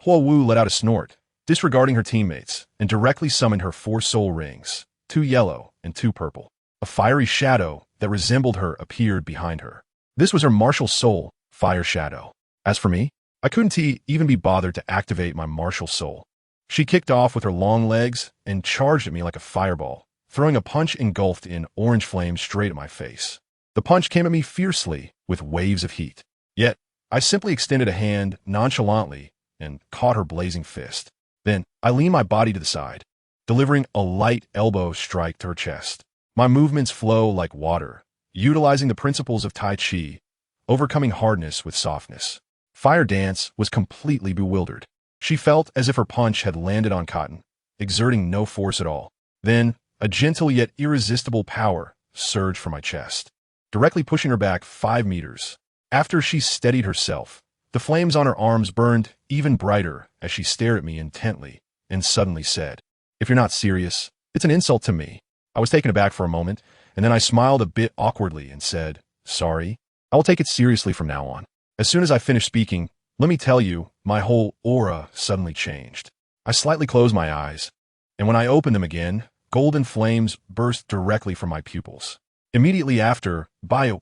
Huowu let out a snort, disregarding her teammates, and directly summoned her 4 soul rings, 2 yellow and 2 purple. A fiery shadow that resembled her appeared behind her. This was her martial soul, Fire Shadow. As for me, I couldn't even be bothered to activate my martial soul. She kicked off with her long legs and charged at me like a fireball, throwing a punch engulfed in orange flame straight at my face. The punch came at me fiercely, with waves of heat. Yet, I simply extended a hand nonchalantly and caught her blazing fist. Then, I leaned my body to the side, delivering a light elbow strike to her chest. My movements flow like water, utilizing the principles of Tai Chi, overcoming hardness with softness. Fire Dance was completely bewildered. She felt as if her punch had landed on cotton, exerting no force at all. Then, a gentle yet irresistible power surged from my chest, directly pushing her back 5 meters. After she steadied herself, the flames on her arms burned even brighter as she stared at me intently and suddenly said, "If you're not serious, it's an insult to me." I was taken aback for a moment, and then I smiled a bit awkwardly and said, "Sorry, I will take it seriously from now on." As soon as I finished speaking, let me tell you, my whole aura suddenly changed. I slightly closed my eyes, and when I opened them again, golden flames burst directly from my pupils. Immediately after, Bayu,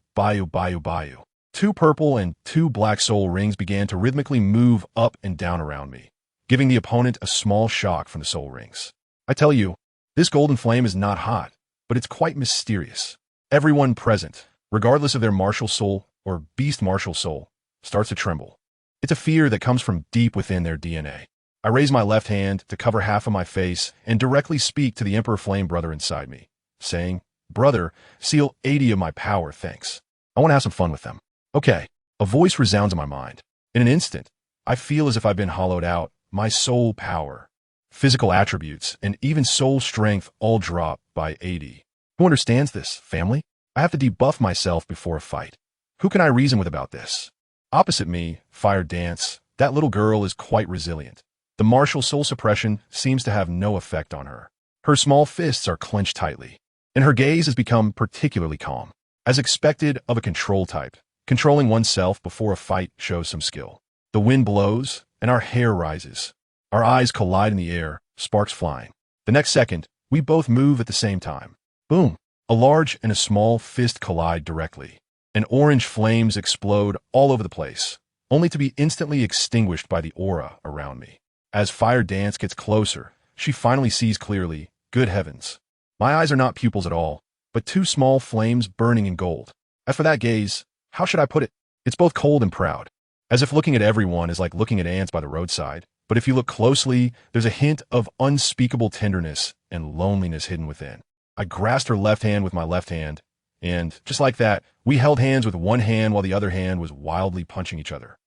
2 purple and 2 black soul rings began to rhythmically move up and down around me, giving the opponent a small shock from the soul rings. I tell you, this golden flame is not hot, but it's quite mysterious. Everyone present, regardless of their martial soul or beast martial soul, starts to tremble. It's a fear that comes from deep within their DNA. I raise my left hand to cover half of my face and directly speak to the Emperor Flame brother inside me, saying, "Brother, seal 80 of my power, thanks. I want to have some fun with them." Okay, a voice resounds in my mind. In an instant, I feel as if I've been hollowed out. My soul power, physical attributes, and even soul strength all drop by 80. Who understands this, family? I have to debuff myself before a fight. Who can I reason with about this? Opposite me, Fire Dance, that little girl is quite resilient. The martial soul suppression seems to have no effect on her. Her small fists are clenched tightly, and her gaze has become particularly calm. As expected of a control type, controlling oneself before a fight shows some skill. The wind blows, and our hair rises. Our eyes collide in the air, sparks flying. The next second, we both move at the same time. Boom! A large and a small fist collide directly, and orange flames explode all over the place, only to be instantly extinguished by the aura around me. As Fire Dance gets closer, she finally sees clearly. Good heavens. My eyes are not pupils at all, but 2 small flames burning in gold. As for that gaze, how should I put it? It's both cold and proud. As if looking at everyone is like looking at ants by the roadside, but if you look closely, there's a hint of unspeakable tenderness and loneliness hidden within. I grasped her left hand with my left hand, and just like that, we held hands with one hand while the other hand was wildly punching each other.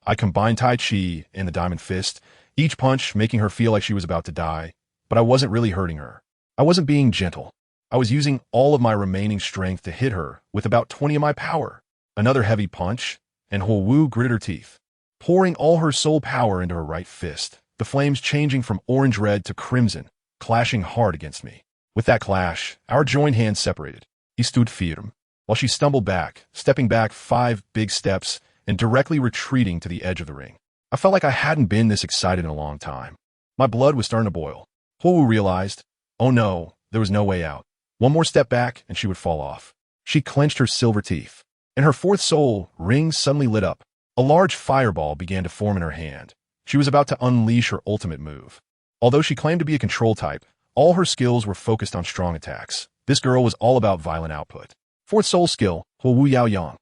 I combined Tai Chi and the diamond fist, each punch making her feel like she was about to die, but I wasn't really hurting her. I wasn't being gentle. I was using all of my remaining strength to hit her with about 20 of my power. Another heavy punch, and Huowu gritted her teeth, pouring all her soul power into her right fist, the flames changing from orange-red to crimson, clashing hard against me. With that clash, our joined hands separated. He stood firm, while she stumbled back, stepping back 5 big steps and directly retreating to the edge of the ring. I felt like I hadn't been this excited in a long time. My blood was starting to boil. Huowu realized, oh no, there was no way out. One more step back and she would fall off. She clenched her silver teeth, and her 4th soul ring suddenly lit up. A large fireball began to form in her hand. She was about to unleash her ultimate move. Although she claimed to be a control type, all her skills were focused on strong attacks. This girl was all about violent output. 4th soul skill, Huowu Yao Yang.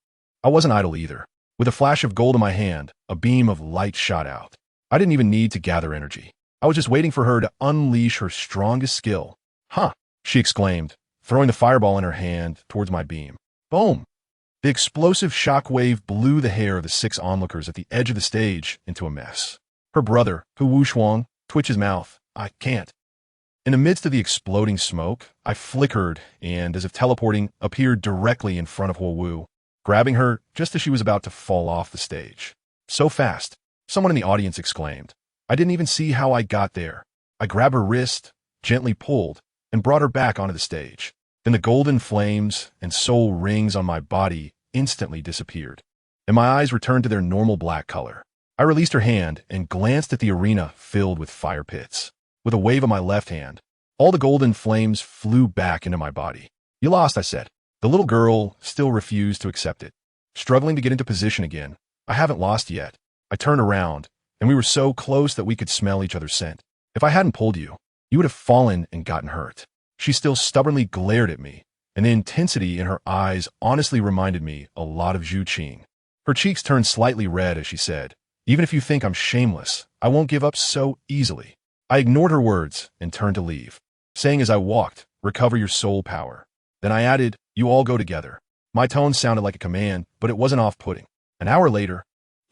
I wasn't idle either. With a flash of gold in my hand, a beam of light shot out. I didn't even need to gather energy. I was just waiting for her to unleash her strongest skill. Huh, she exclaimed, throwing the fireball in her hand towards my beam. Boom! The explosive shockwave blew the hair of the 6 onlookers at the edge of the stage into a mess. Her brother, Hu Shuang, twitched his mouth. I can't. In the midst of the exploding smoke, I flickered and, as if teleporting, appeared directly in front of Huowu, grabbing her just as she was about to fall off the stage. So fast, Someone in the audience exclaimed. I didn't even see how I got there. I grabbed her wrist, gently pulled, and brought her back onto the stage. Then the golden flames and soul rings on my body instantly disappeared, and my eyes returned to their normal black color. I released her hand and glanced at the arena filled with fire pits. With a wave of my left hand, all the golden flames flew back into my body. You lost, I said. The little girl still refused to accept it. Struggling to get into position again, I haven't lost yet. I turned around, and we were so close that we could smell each other's scent. If I hadn't pulled you, you would have fallen and gotten hurt. She still stubbornly glared at me, and the intensity in her eyes honestly reminded me a lot of Zhu Qing. Her cheeks turned slightly red as she said, even if you think I'm shameless, I won't give up so easily. I ignored her words and turned to leave, saying as I walked, recover your soul power. Then I added, you all go together. My tone sounded like a command, but it wasn't off-putting. An hour later,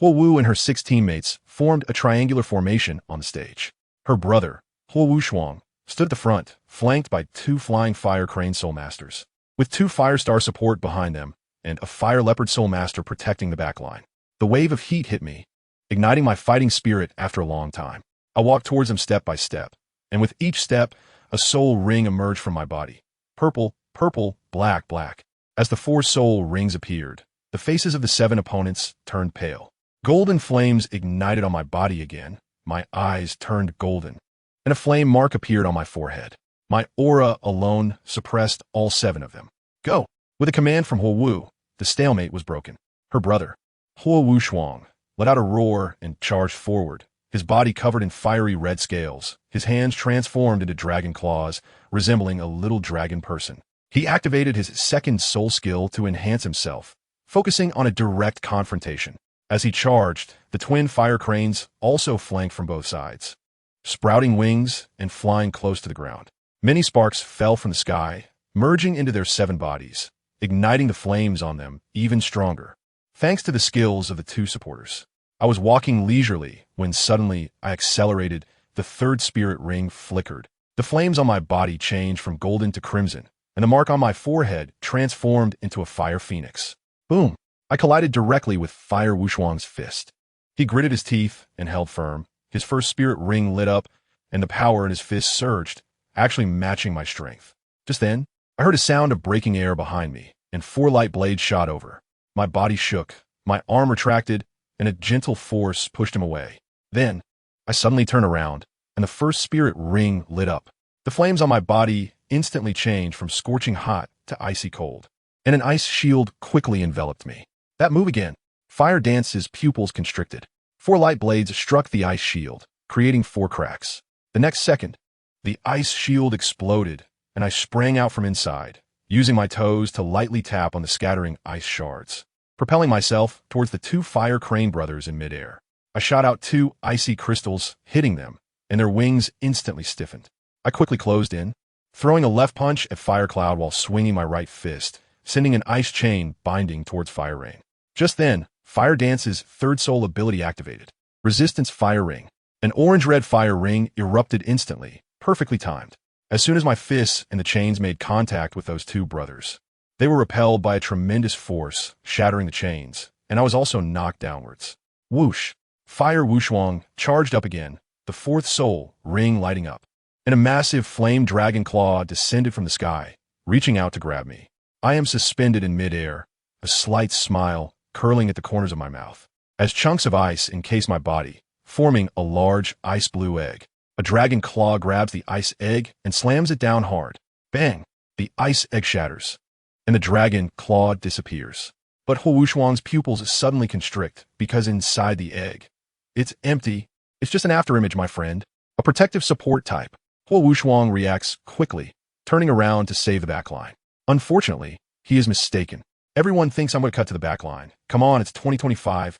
Huo Wu and her 6 teammates formed a triangular formation on the stage. Her brother, Huo Wushuang, stood at the front, flanked by 2 flying fire crane soul masters, with 2 fire star support behind them and a fire leopard soul master protecting the backline. The wave of heat hit me, igniting my fighting spirit after a long time. I walked towards them step by step, and with each step, a soul ring emerged from my body. Purple, purple, black, black. As the 4 soul rings appeared, the faces of the 7 opponents turned pale. Golden flames ignited on my body again. My eyes turned golden, and a flame mark appeared on my forehead. My aura alone suppressed all 7 of them. Go! With a command from Huo Wu, the stalemate was broken. Her brother, Huo Wushuang, let out a roar and charged forward, his body covered in fiery red scales, his hands transformed into dragon claws, resembling a little dragon person. He activated his 2nd soul skill to enhance himself, focusing on a direct confrontation. As he charged, the twin fire cranes also flanked from both sides, sprouting wings and flying close to the ground. Many sparks fell from the sky, merging into their 7 bodies, igniting the flames on them even stronger. Thanks to the skills of the 2 supporters, I was walking leisurely when suddenly I accelerated. The 3rd spirit ring flickered. The flames on my body changed from golden to crimson, and the mark on my forehead transformed into a fire phoenix. Boom! I collided directly with Fire Wushuang's fist. He gritted his teeth and held firm. His 1st spirit ring lit up, and the power in his fist surged, actually matching my strength. Just then, I heard a sound of breaking air behind me, and 4 light blades shot over. My body shook, my arm retracted, and a gentle force pushed him away. Then, I suddenly turned around, and the 1st spirit ring lit up. The flames on my body instantly changed from scorching hot to icy cold, and an ice shield quickly enveloped me. That move again. Fire Dance's pupils constricted. 4 light blades struck the ice shield, creating 4 cracks. The next second, the ice shield exploded, and I sprang out from inside, using my toes to lightly tap on the scattering ice shards, propelling myself towards the 2 fire crane brothers in midair. I shot out 2 icy crystals, hitting them, and their wings instantly stiffened. I quickly closed in, throwing a left punch at Fire Cloud while swinging my right fist, sending an ice chain binding towards Fire Rain. Just then, Fire Dance's 3rd soul ability activated. Resistance Fire Ring. An orange-red fire ring erupted instantly, perfectly timed. As soon as my fists and the chains made contact with those 2 brothers, they were repelled by a tremendous force, shattering the chains, and I was also knocked downwards. Whoosh! Fire Wushuang charged up again, the 4th soul ring lighting up, and a massive flame dragon claw descended from the sky, reaching out to grab me. I am suspended in midair, a slight smile curling at the corners of my mouth, as chunks of ice encase my body, forming a large ice blue egg. A dragon claw grabs the ice egg and slams it down hard. Bang! The ice egg shatters, and the dragon claw disappears. But Huo Wushuang's pupils suddenly constrict, because inside the egg, it's empty. It's just an afterimage, my friend. A protective support type. Huo Wushuang reacts quickly, turning around to save the backline. Unfortunately, he is mistaken. Everyone thinks I'm going to cut to the backline. Come on, it's 2025.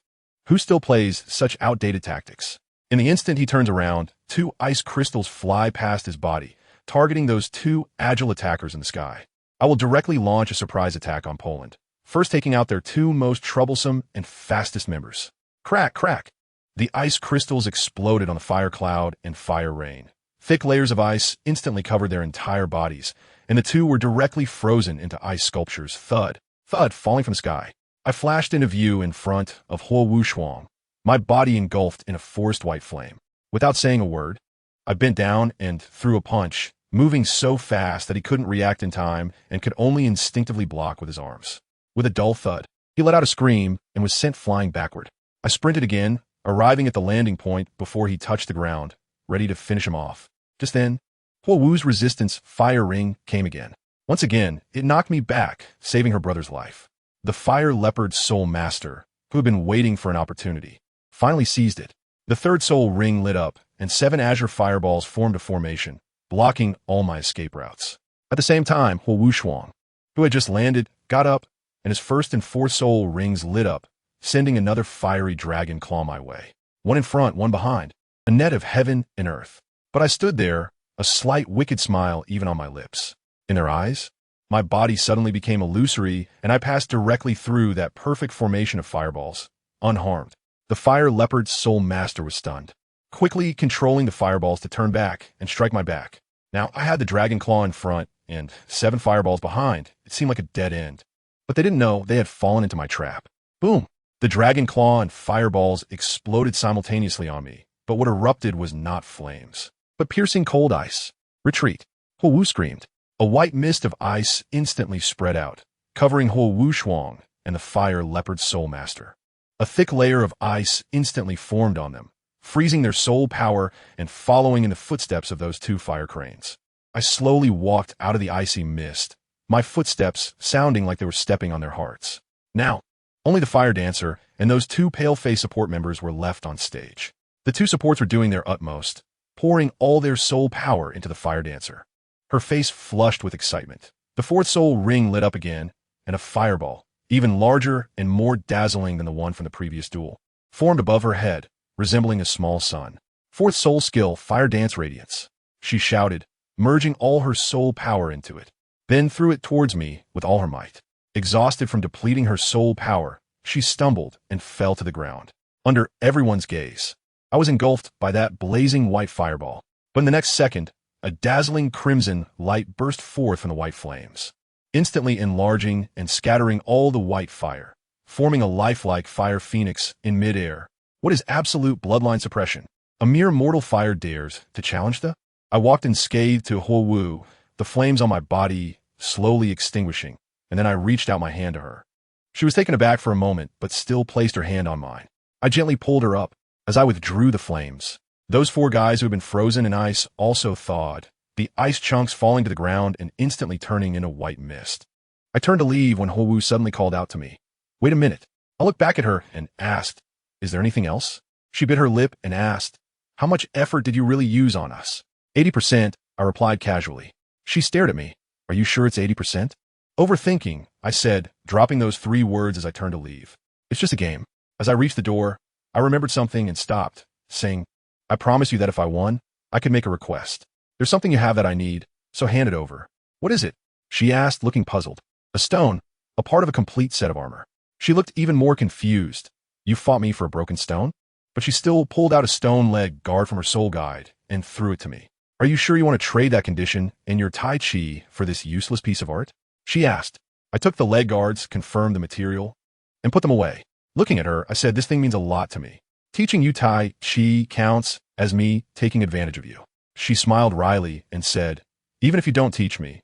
Who still plays such outdated tactics? In the instant he turns around, 2 ice crystals fly past his body, targeting those 2 agile attackers in the sky. I will directly launch a surprise attack on Poland, first taking out their 2 most troublesome and fastest members. Crack, crack! The ice crystals exploded on the Fire Cloud and Fire Rain. Thick layers of ice instantly covered their entire bodies, and the 2 were directly frozen into ice sculptures. Thud, thud, falling from the sky. I flashed into view in front of Huo Wushuang, my body engulfed in a forest white flame. Without saying a word, I bent down and threw a punch, moving so fast that he couldn't react in time and could only instinctively block with his arms. With a dull thud, he let out a scream and was sent flying backward. I sprinted again, arriving at the landing point before he touched the ground, ready to finish him off. Just then, Huo Wu's resistance fire ring came again. Once again, it knocked me back, saving her brother's life. The fire leopard soul master, who had been waiting for an opportunity, finally seized it. The third soul ring lit up, and 7 azure fireballs formed a formation, blocking all my escape routes. At the same time, Huo Wuxuang, who had just landed, got up, and his first and fourth soul rings lit up, sending another fiery dragon claw my way. One in front, one behind, a net of heaven and earth. But I stood there, a slight wicked smile even on my lips. In their eyes, my body suddenly became illusory, and I passed directly through that perfect formation of fireballs, unharmed. The fire leopard's soul master was stunned, quickly controlling the fireballs to turn back and strike my back. Now, I had the dragon claw in front and 7 fireballs behind. It seemed like a dead end. But they didn't know they had fallen into my trap. Boom! The dragon claw and fireballs exploded simultaneously on me, but what erupted was not flames, but piercing cold ice. Retreat! Huo Wu screamed. A white mist of ice instantly spread out, covering Huo Wuxuang and the fire leopard soul master. A thick layer of ice instantly formed on them, freezing their soul power and following in the footsteps of those 2 fire cranes. I slowly walked out of the icy mist, my footsteps sounding like they were stepping on their hearts. Now, only the fire dancer and those 2 pale-face support members were left on stage. The 2 supports were doing their utmost, pouring all their soul power into the fire dancer. Her face flushed with excitement. The 4th soul ring lit up again, and a fireball, even larger and more dazzling than the one from the previous duel, formed above her head, resembling a small sun. 4th soul skill, Fire Dance Radiance. She shouted, merging all her soul power into it, then threw it towards me with all her might. Exhausted from depleting her soul power, she stumbled and fell to the ground. Under everyone's gaze, I was engulfed by that blazing white fireball. But in the next second, a dazzling crimson light burst forth from the white flames, instantly enlarging and scattering all the white fire, forming a lifelike fire phoenix in midair. What is absolute bloodline suppression? A mere mortal fire dares to challenge the? I walked unscathed to Huo Wu, the flames on my body slowly extinguishing, and then I reached out my hand to her. She was taken aback for a moment, but still placed her hand on mine. I gently pulled her up as I withdrew the flames. Those 4 guys who had been frozen in ice also thawed, the ice chunks falling to the ground and instantly turning into white mist. I turned to leave when Huo Wu suddenly called out to me. Wait a minute. I looked back at her and asked, is there anything else? She bit her lip and asked, how much effort did you really use on us? 80%, I replied casually. She stared at me. Are you sure it's 80%? Overthinking, I said, dropping those 3 words as I turned to leave. It's just a game. As I reached the door, I remembered something and stopped, saying, I promise you that if I won, I could make a request. There's something you have that I need, so hand it over. What is it? She asked, looking puzzled. A stone, a part of a complete set of armor. She looked even more confused. You fought me for a broken stone? But she still pulled out a stone leg guard from her soul guide and threw it to me. Are you sure you want to trade that condition and your Tai Chi for this useless piece of art? She asked. I took the leg guards, confirmed the material, and put them away. Looking at her, I said, this thing means a lot to me. Teaching you Tai Chi counts as me taking advantage of you. She smiled wryly and said, even if you don't teach me,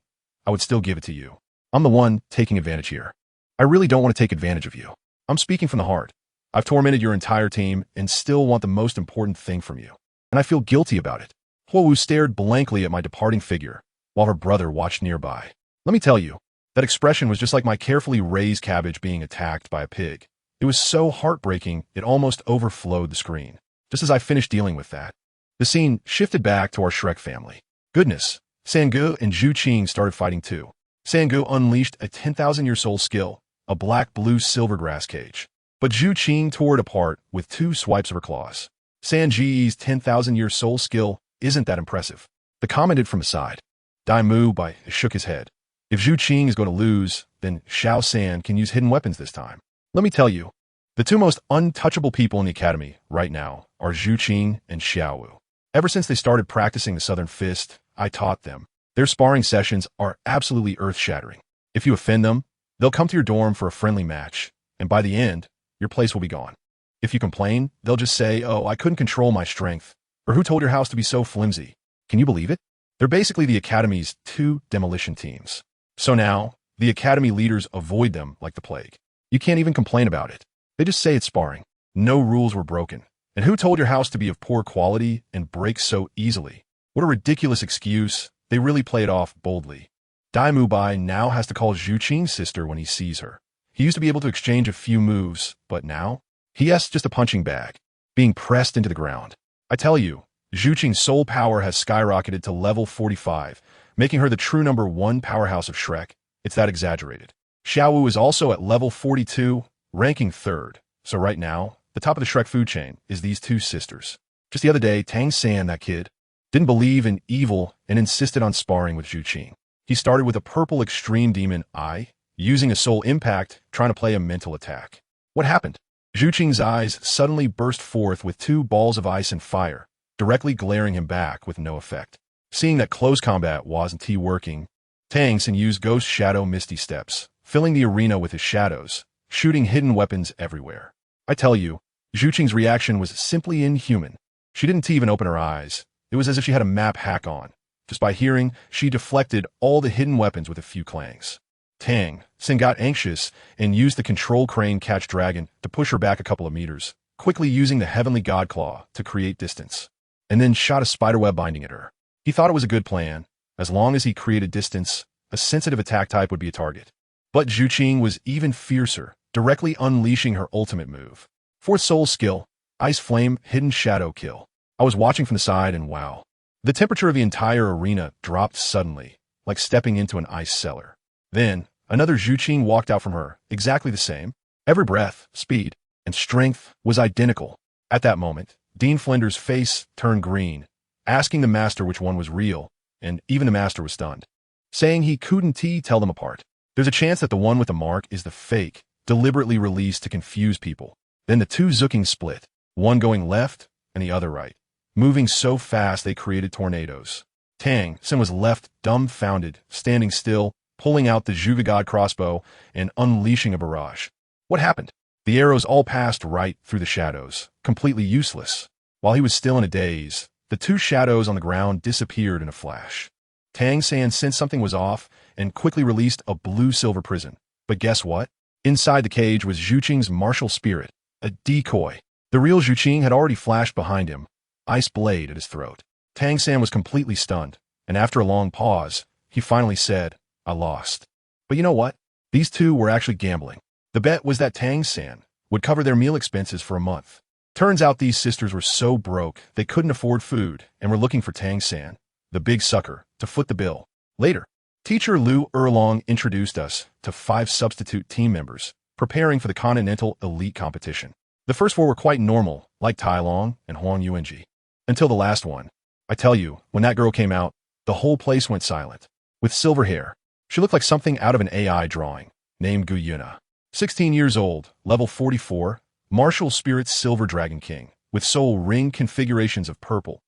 I would still give it to you. I'm the one taking advantage here. I really don't want to take advantage of you. I'm speaking from the heart. I've tormented your entire team and still want the most important thing from you. And I feel guilty about it. Huo Wu stared blankly at my departing figure, while her brother watched nearby. Let me tell you, that expression was just like my carefully raised cabbage being attacked by a pig. It was so heartbreaking, it almost overflowed the screen. Just as I finished dealing with that, the scene shifted back to our Shrek family. Goodness, Sangu and Zhu Qing started fighting too. Sangu unleashed a 10,000-year soul skill, a black-blue silver grass cage. But Zhu Qing tore it apart with 2 swipes of her claws. Sanji's 10,000-year soul skill isn't that impressive. The commented from the side. Dai Mu shook his head. If Zhu Qing is going to lose, then Xiao San can use hidden weapons this time. Let me tell you, the 2 most untouchable people in the academy right now are Zhu Qing and Xiao Wu. Ever since they started practicing the Southern Fist, I taught them. Their sparring sessions are absolutely earth-shattering. If you offend them, they'll come to your dorm for a friendly match, and by the end, your place will be gone. If you complain, they'll just say, oh, I couldn't control my strength. Or who told your house to be so flimsy? Can you believe it? They're basically the Academy's 2 demolition teams. So now, the Academy leaders avoid them like the plague. You can't even complain about it. They just say it's sparring. No rules were broken. And who told your house to be of poor quality and break so easily? What a ridiculous excuse. They really play it off boldly. Dalu Bai now has to call Zhu Qing's sister when he sees her. He used to be able to exchange a few moves, but now? He has just a punching bag, being pressed into the ground. I tell you, Zhu Qing's soul power has skyrocketed to level 45, making her the true #1 powerhouse of Shrek. It's that exaggerated. Xiaowu is also at level 42, ranking 3rd. So right now, the top of the Shrek food chain is these 2 sisters. Just the other day, Tang San, that kid, didn't believe in evil and insisted on sparring with Zhu Qing. He started with a purple extreme demon eye, using a soul impact, trying to play a mental attack. What happened? Zhu Qing's eyes suddenly burst forth with 2 balls of ice and fire, directly glaring him back with no effect. Seeing that close combat wasn't working, Tang San used Ghost Shadow Misty Steps, filling the arena with his shadows, shooting hidden weapons everywhere. I tell you, Zhu Qing's reaction was simply inhuman. She didn't even open her eyes. It was as if she had a map hack on. Just by hearing, she deflected all the hidden weapons with a few clangs. Tang San got anxious and used the Control Crane Catch Dragon to push her back a couple of meters, quickly using the Heavenly God Claw to create distance, and then shot a spiderweb binding at her. He thought it was a good plan. As long as he created distance, a sensitive attack type would be a target. But Zhu Qing was even fiercer, directly unleashing her ultimate move. 4th soul skill, Ice Flame Hidden Shadow Kill. I was watching from the side and wow. The temperature of the entire arena dropped suddenly, like stepping into an ice cellar. Then, another Zhu Qing walked out from her, exactly the same. Every breath, speed, and strength was identical. At that moment, Dean Flinder's face turned green, asking the master which one was real, and even the master was stunned, saying he couldn't tell them apart. There's a chance that the one with the mark is the fake, deliberately released to confuse people. Then the 2 Zookings split, one going left and the other right, moving so fast they created tornadoes. Tang San was left dumbfounded, standing still, pulling out the Zhuge God crossbow and unleashing a barrage. What happened? The arrows all passed right through the shadows, completely useless. While he was still in a daze, the 2 shadows on the ground disappeared in a flash. Tang San sensed something was off and quickly released a blue-silver prison. But guess what? Inside the cage was Zhu Qing's martial spirit, a decoy. The real Zhu Qing had already flashed behind him, ice blade at his throat. Tang San was completely stunned, and after a long pause, he finally said, I lost. But you know what? These 2 were actually gambling. The bet was that Tang San would cover their meal expenses for a month. Turns out these sisters were so broke they couldn't afford food and were looking for Tang San, the big sucker, to foot the bill. Later, teacher Lu Erlong introduced us to 5 substitute team members preparing for the Continental Elite competition. The first 4 were quite normal, like Tai Long and Huang Yuanji. Until the last one. I tell you, when that girl came out, the whole place went silent. With silver hair, she looked like something out of an AI drawing, named Gu Yuna. 16 years old, level 44, martial spirit silver dragon king, with soul ring configurations of purple,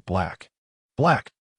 black.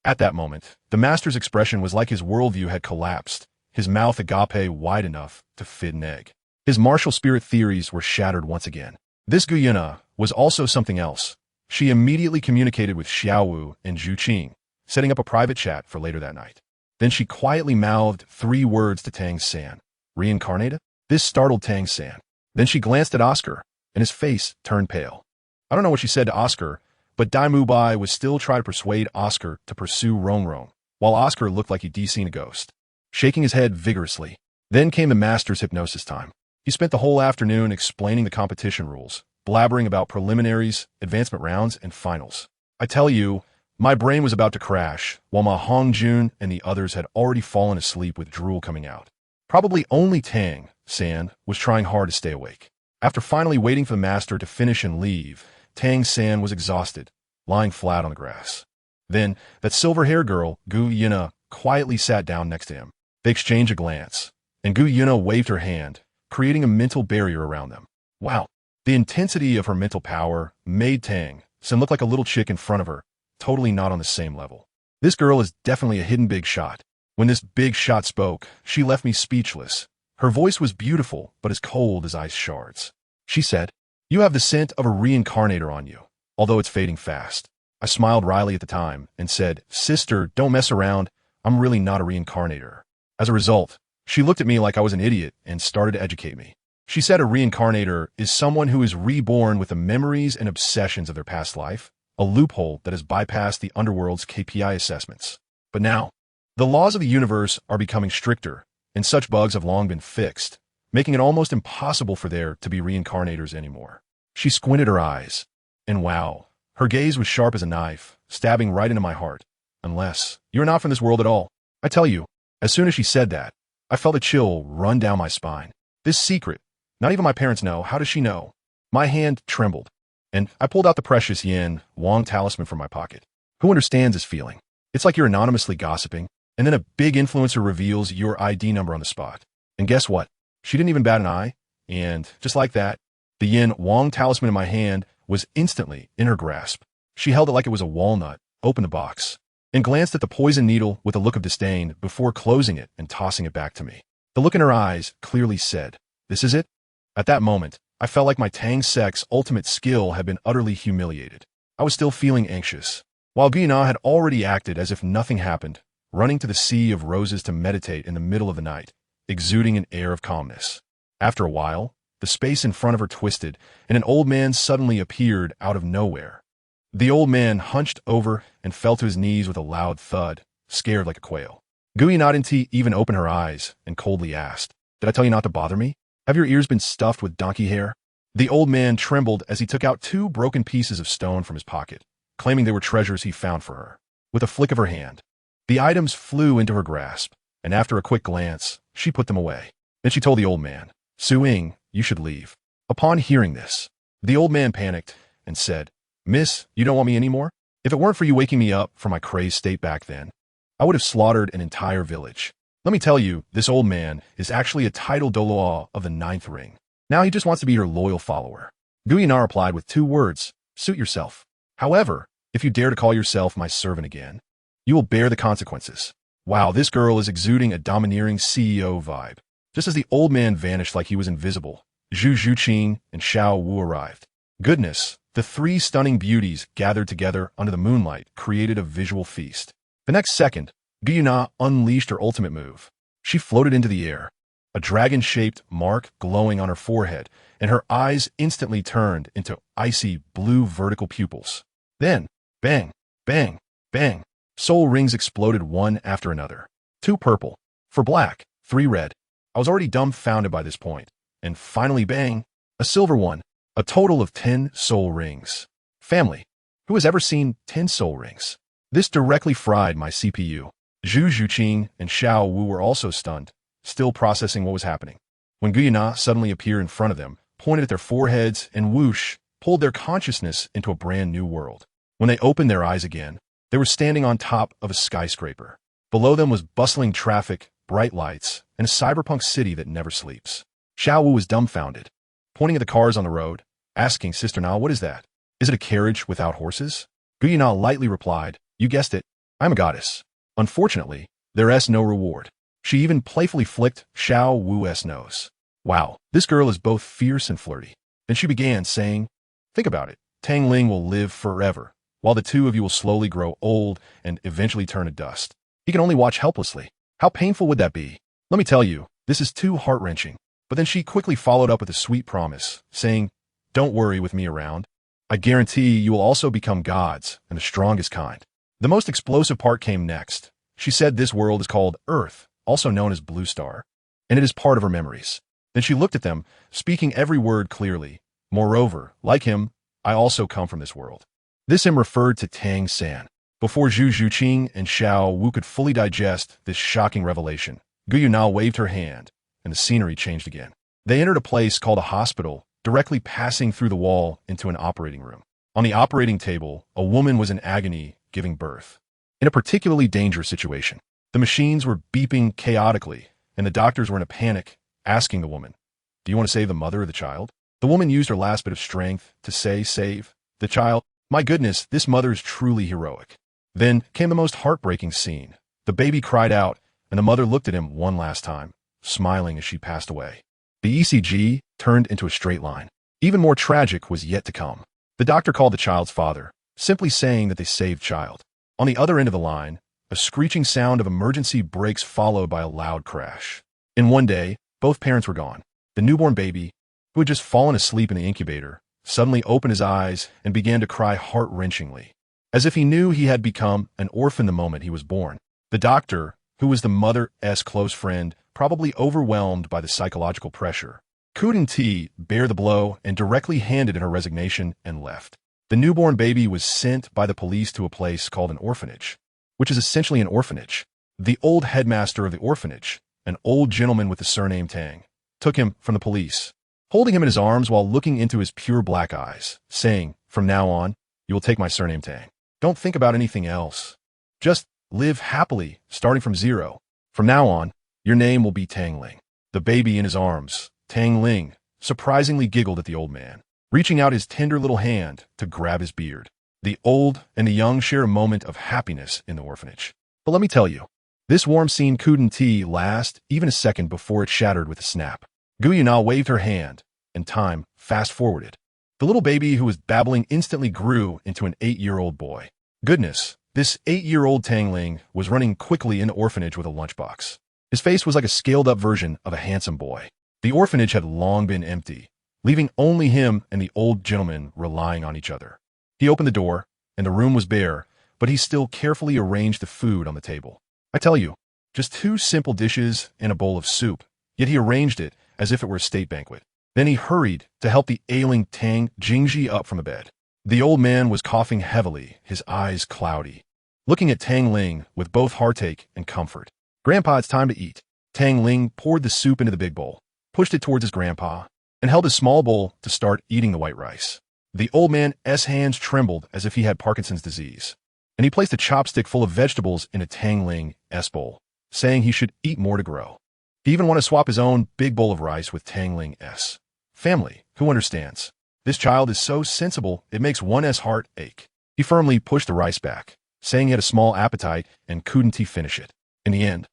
At that moment, the master's expression was like his worldview had collapsed, his mouth agape wide enough to fit an egg. His martial spirit theories were shattered once again. This Gu Yuna was also something else. She immediately communicated with Xiaowu and Zhu Qing, setting up a private chat for later that night. Then she quietly mouthed 3 words to Tang San. Reincarnated? This startled Tang San. Then she glanced at Oscar, and his face turned pale. I don't know what she said to Oscar, but Dalu Bai was still trying to persuade Oscar to pursue Rong, while Oscar looked like he'd seen a ghost, shaking his head vigorously. Then came the master's hypnosis time. He spent the whole afternoon explaining the competition rules, blabbering about preliminaries, advancement rounds, and finals. I tell you, my brain was about to crash, while Ma Hongjun and the others had already fallen asleep with drool coming out. Probably only Tang San was trying hard to stay awake. After finally waiting for the master to finish and leave, Tang San was exhausted, lying flat on the grass. Then, that silver-haired girl, Gu Yuna, quietly sat down next to him. They exchanged a glance, and Gu Yuna waved her hand, creating a mental barrier around them. Wow. The intensity of her mental power made Tang San look like a little chick in front of her, totally not on the same level. This girl is definitely a hidden big shot. When this big shot spoke, she left me speechless. Her voice was beautiful, but as cold as ice shards. She said, You have the scent of a reincarnator on you, although it's fading fast. I smiled wryly at the time and said, Sister, don't mess around. I'm really not a reincarnator. As a result, she looked at me like I was an idiot and started to educate me. She said a reincarnator is someone who is reborn with the memories and obsessions of their past life, a loophole that has bypassed the underworld's KPI assessments. But now, the laws of the universe are becoming stricter, and such bugs have long been fixed, making it almost impossible for there to be reincarnators anymore. She squinted her eyes, and wow, her gaze was sharp as a knife, stabbing right into my heart. Unless you're not from this world at all. I tell you, as soon as she said that, I felt a chill run down my spine. This secret, not even my parents know. How does she know? My hand trembled, and I pulled out the precious yen Wong talisman from my pocket. Who understands this feeling? It's like you're anonymously gossiping, and then a big influencer reveals your ID number on the spot. And guess what? She didn't even bat an eye, and just like that, the yen Wong talisman in my hand was instantly in her grasp. She held it like it was a walnut, opened the box, and glanced at the poison needle with a look of disdain before closing it and tossing it back to me. The look in her eyes clearly said, This is it? At that moment, I felt like my Tang Sec's ultimate skill had been utterly humiliated. I was still feeling anxious, while Guiana had already acted as if nothing happened, running to the sea of roses to meditate in the middle of the night, exuding an air of calmness. After a while, the space in front of her twisted, and an old man suddenly appeared out of nowhere. The old man hunched over and fell to his knees with a loud thud, scared like a quail. Guiana didn't even open her eyes and coldly asked, Did I tell you not to bother me? Have your ears been stuffed with donkey hair? The old man trembled as he took out 2 broken pieces of stone from his pocket, claiming they were treasures he found for her. With a flick of her hand, the items flew into her grasp, and after a quick glance, she put them away. Then she told the old man, Su-ing, you should leave. Upon hearing this, the old man panicked and said, Miss, you don't want me anymore? If it weren't for you waking me up from my crazed state back then, I would have slaughtered an entire village. Let me tell you, this old man is actually a titled Douluo of the 9th ring. Now he just wants to be your loyal follower. Guiana replied with 2 words, Suit yourself. However, if you dare to call yourself my servant again, you will bear the consequences. Wow, this girl is exuding a domineering CEO vibe. Just as the old man vanished like he was invisible, Zhu Zhuqing and Xiao Wu arrived. Goodness, the 3 stunning beauties gathered together under the moonlight created a visual feast. The next second, Guiana unleashed her ultimate move. She floated into the air, a dragon-shaped mark glowing on her forehead, and her eyes instantly turned into icy blue vertical pupils. Then, bang, bang, bang, soul rings exploded one after another. 2 purple, 4 black, 3 red. I was already dumbfounded by this point. And finally, bang, a silver one, a total of 10 soul rings. Family, who has ever seen 10 soul rings? This directly fried my CPU. Zhu Zhuqing and Xiao Wu were also stunned, still processing what was happening. When Guiana suddenly appeared in front of them, pointed at their foreheads, and whoosh, pulled their consciousness into a brand new world. When they opened their eyes again, they were standing on top of a skyscraper. Below them was bustling traffic, bright lights, and a cyberpunk city that never sleeps. Xiao Wu was dumbfounded, pointing at the cars on the road, asking Sister Na, what is that? Is it a carriage without horses? Guiana lightly replied, You guessed it, I'm a goddess. Unfortunately, there is no reward. She even playfully flicked Xiao Wu's nose. Wow, this girl is both fierce and flirty. Then she began saying, Think about it, Tang Ling will live forever, while the 2 of you will slowly grow old and eventually turn to dust. He can only watch helplessly. How painful would that be? Let me tell you, this is too heart-wrenching. But then she quickly followed up with a sweet promise, saying, Don't worry with me around. I guarantee you will also become gods, and the strongest kind. The most explosive part came next. She said this world is called Earth, also known as Blue Star, and it is part of her memories. Then she looked at them, speaking every word clearly. Moreover, like him, I also come from this world. This him referred to Tang San. Before Zhu Zhuqing and Xiao Wu could fully digest this shocking revelation, Guiana waved her hand, and the scenery changed again. They entered a place called a hospital, directly passing through the wall into an operating room. On the operating table, a woman was in agony, giving birth. In a particularly dangerous situation, the machines were beeping chaotically, and the doctors were in a panic, asking the woman, Do you want to save the mother or the child? The woman used her last bit of strength to say, Save the child. My goodness, this mother is truly heroic. Then came the most heartbreaking scene. The baby cried out, and the mother looked at him one last time, smiling as she passed away. The ECG turned into a straight line. Even more tragic was yet to come. The doctor called the child's father, simply saying that they saved child. On the other end of the line, a screeching sound of emergency brakes followed by a loud crash. In one day, both parents were gone. The newborn baby, who had just fallen asleep in the incubator, suddenly opened his eyes and began to cry heart-wrenchingly, as if he knew he had become an orphan the moment he was born. The doctor, who was the mother's close friend, probably overwhelmed by the psychological pressure, couldn't bear the blow and directly handed in her resignation and left. The newborn baby was sent by the police to a place called an orphanage, which is essentially an orphanage. The old headmaster of the orphanage, an old gentleman with the surname Tang, took him from the police, holding him in his arms while looking into his pure black eyes, saying, "From now on, you will take my surname Tang. Don't think about anything else. Just live happily, starting from zero. From now on, your name will be Tang Ling." The baby in his arms, Tang Ling, surprisingly giggled at the old man, reaching out his tender little hand to grab his beard. The old and the young share a moment of happiness in the orphanage. But let me tell you, this warm scene couldn't last even a second before it shattered with a snap. Guyana waved her hand, and time fast-forwarded. The little baby who was babbling instantly grew into an 8-year-old boy. Goodness, this 8-year-old Tang Ling was running quickly into the orphanage with a lunchbox. His face was like a scaled-up version of a handsome boy. The orphanage had long been empty, leaving only him and the old gentleman relying on each other. He opened the door, and the room was bare, but he still carefully arranged the food on the table. I tell you, just 2 simple dishes and a bowl of soup, yet he arranged it as if it were a state banquet. Then he hurried to help the ailing Tang Xunji up from the bed. The old man was coughing heavily, his eyes cloudy, looking at Tang Ling with both heartache and comfort. "Grandpa, it's time to eat." Tang Ling poured the soup into the big bowl, pushed it towards his grandpa, and held his small bowl to start eating the white rice. The old man's hands trembled as if he had Parkinson's disease, and he placed a chopstick full of vegetables in a Tang Ling's bowl, saying he should eat more to grow. He even wanted to swap his own big bowl of rice with Tang Ling's family, who understands. This child is so sensible, it makes one's heart ache. He firmly pushed the rice back, saying he had a small appetite and couldn't finish it. In the end,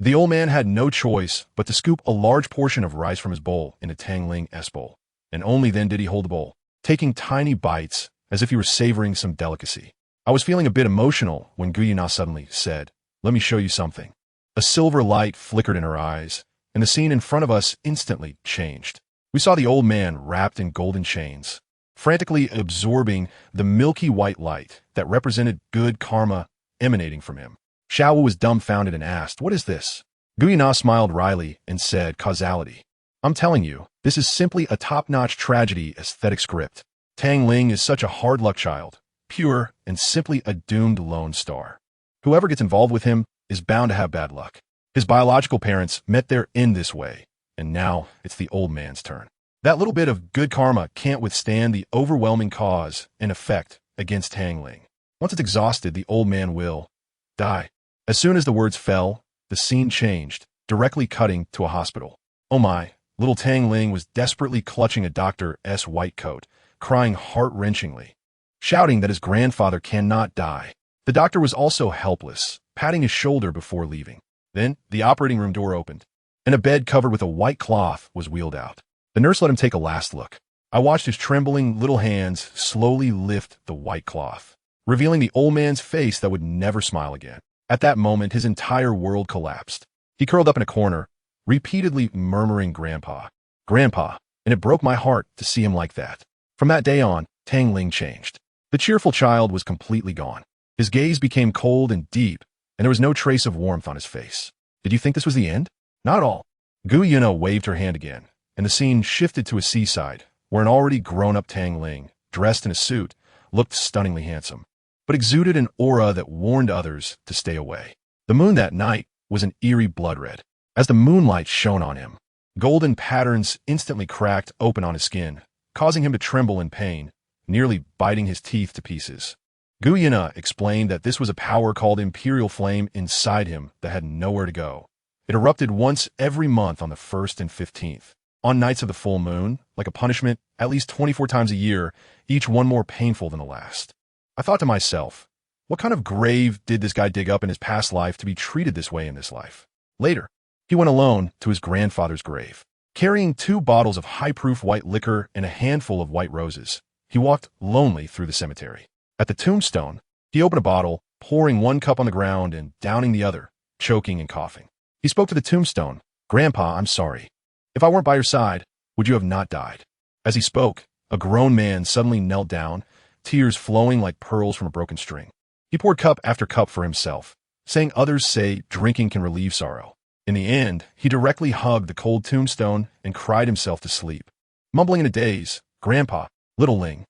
the old man had no choice but to scoop a large portion of rice from his bowl into Tang Ling's bowl, and only then did he hold the bowl, taking tiny bites as if he were savoring some delicacy. I was feeling a bit emotional when Guyana suddenly said, "Let me show you something." A silver light flickered in her eyes, and the scene in front of us instantly changed. We saw the old man wrapped in golden chains, frantically absorbing the milky white light that represented good karma emanating from him. Xiao was dumbfounded and asked, "What is this?" Guyana smiled wryly and said, "Causality. I'm telling you, this is simply a top-notch tragedy aesthetic script. Tang Ling is such a hard-luck child, pure and simply a doomed lone star. Whoever gets involved with him is bound to have bad luck. His biological parents met their end this way, and now it's the old man's turn. That little bit of good karma can't withstand the overwhelming cause and effect against Tang Ling. Once it's exhausted, the old man will die." As soon as the words fell, the scene changed, directly cutting to a hospital. Oh my, little Tang Ling was desperately clutching a doctor's white coat, crying heart-wrenchingly, shouting that his grandfather cannot die. The doctor was also helpless, patting his shoulder before leaving. Then, the operating room door opened, and a bed covered with a white cloth was wheeled out. The nurse let him take a last look. I watched his trembling little hands slowly lift the white cloth, revealing the old man's face that would never smile again. At that moment, his entire world collapsed. He curled up in a corner, repeatedly murmuring, "Grandpa, Grandpa," and it broke my heart to see him like that. From that day on, Tang Ling changed. The cheerful child was completely gone. His gaze became cold and deep, and there was no trace of warmth on his face. Did you think this was the end? Not at all. Guyana waved her hand again, and the scene shifted to a seaside, where an already grown-up Tang Ling, dressed in a suit, looked stunningly handsome, but exuded an aura that warned others to stay away. The moon that night was an eerie blood red. As the moonlight shone on him, golden patterns instantly cracked open on his skin, causing him to tremble in pain, nearly biting his teeth to pieces. Guyana explained that this was a power called Imperial Flame inside him that had nowhere to go. It erupted once every month on the 1st and 15th. On nights of the full moon, like a punishment, at least 24 times a year, each one more painful than the last. I thought to myself, what kind of grave did this guy dig up in his past life to be treated this way in this life? Later, he went alone to his grandfather's grave. Carrying 2 bottles of high-proof white liquor and a handful of white roses, he walked lonely through the cemetery. At the tombstone, he opened a bottle, pouring 1 cup on the ground and downing the other, choking and coughing. He spoke to the tombstone. "Grandpa, I'm sorry. If I weren't by your side, would you have not died?" As he spoke, a grown man suddenly knelt down, tears flowing like pearls from a broken string. He poured cup after cup for himself, saying others say drinking can relieve sorrow. In the end, he directly hugged the cold tombstone and cried himself to sleep, mumbling in a daze, "Grandpa, little Ling,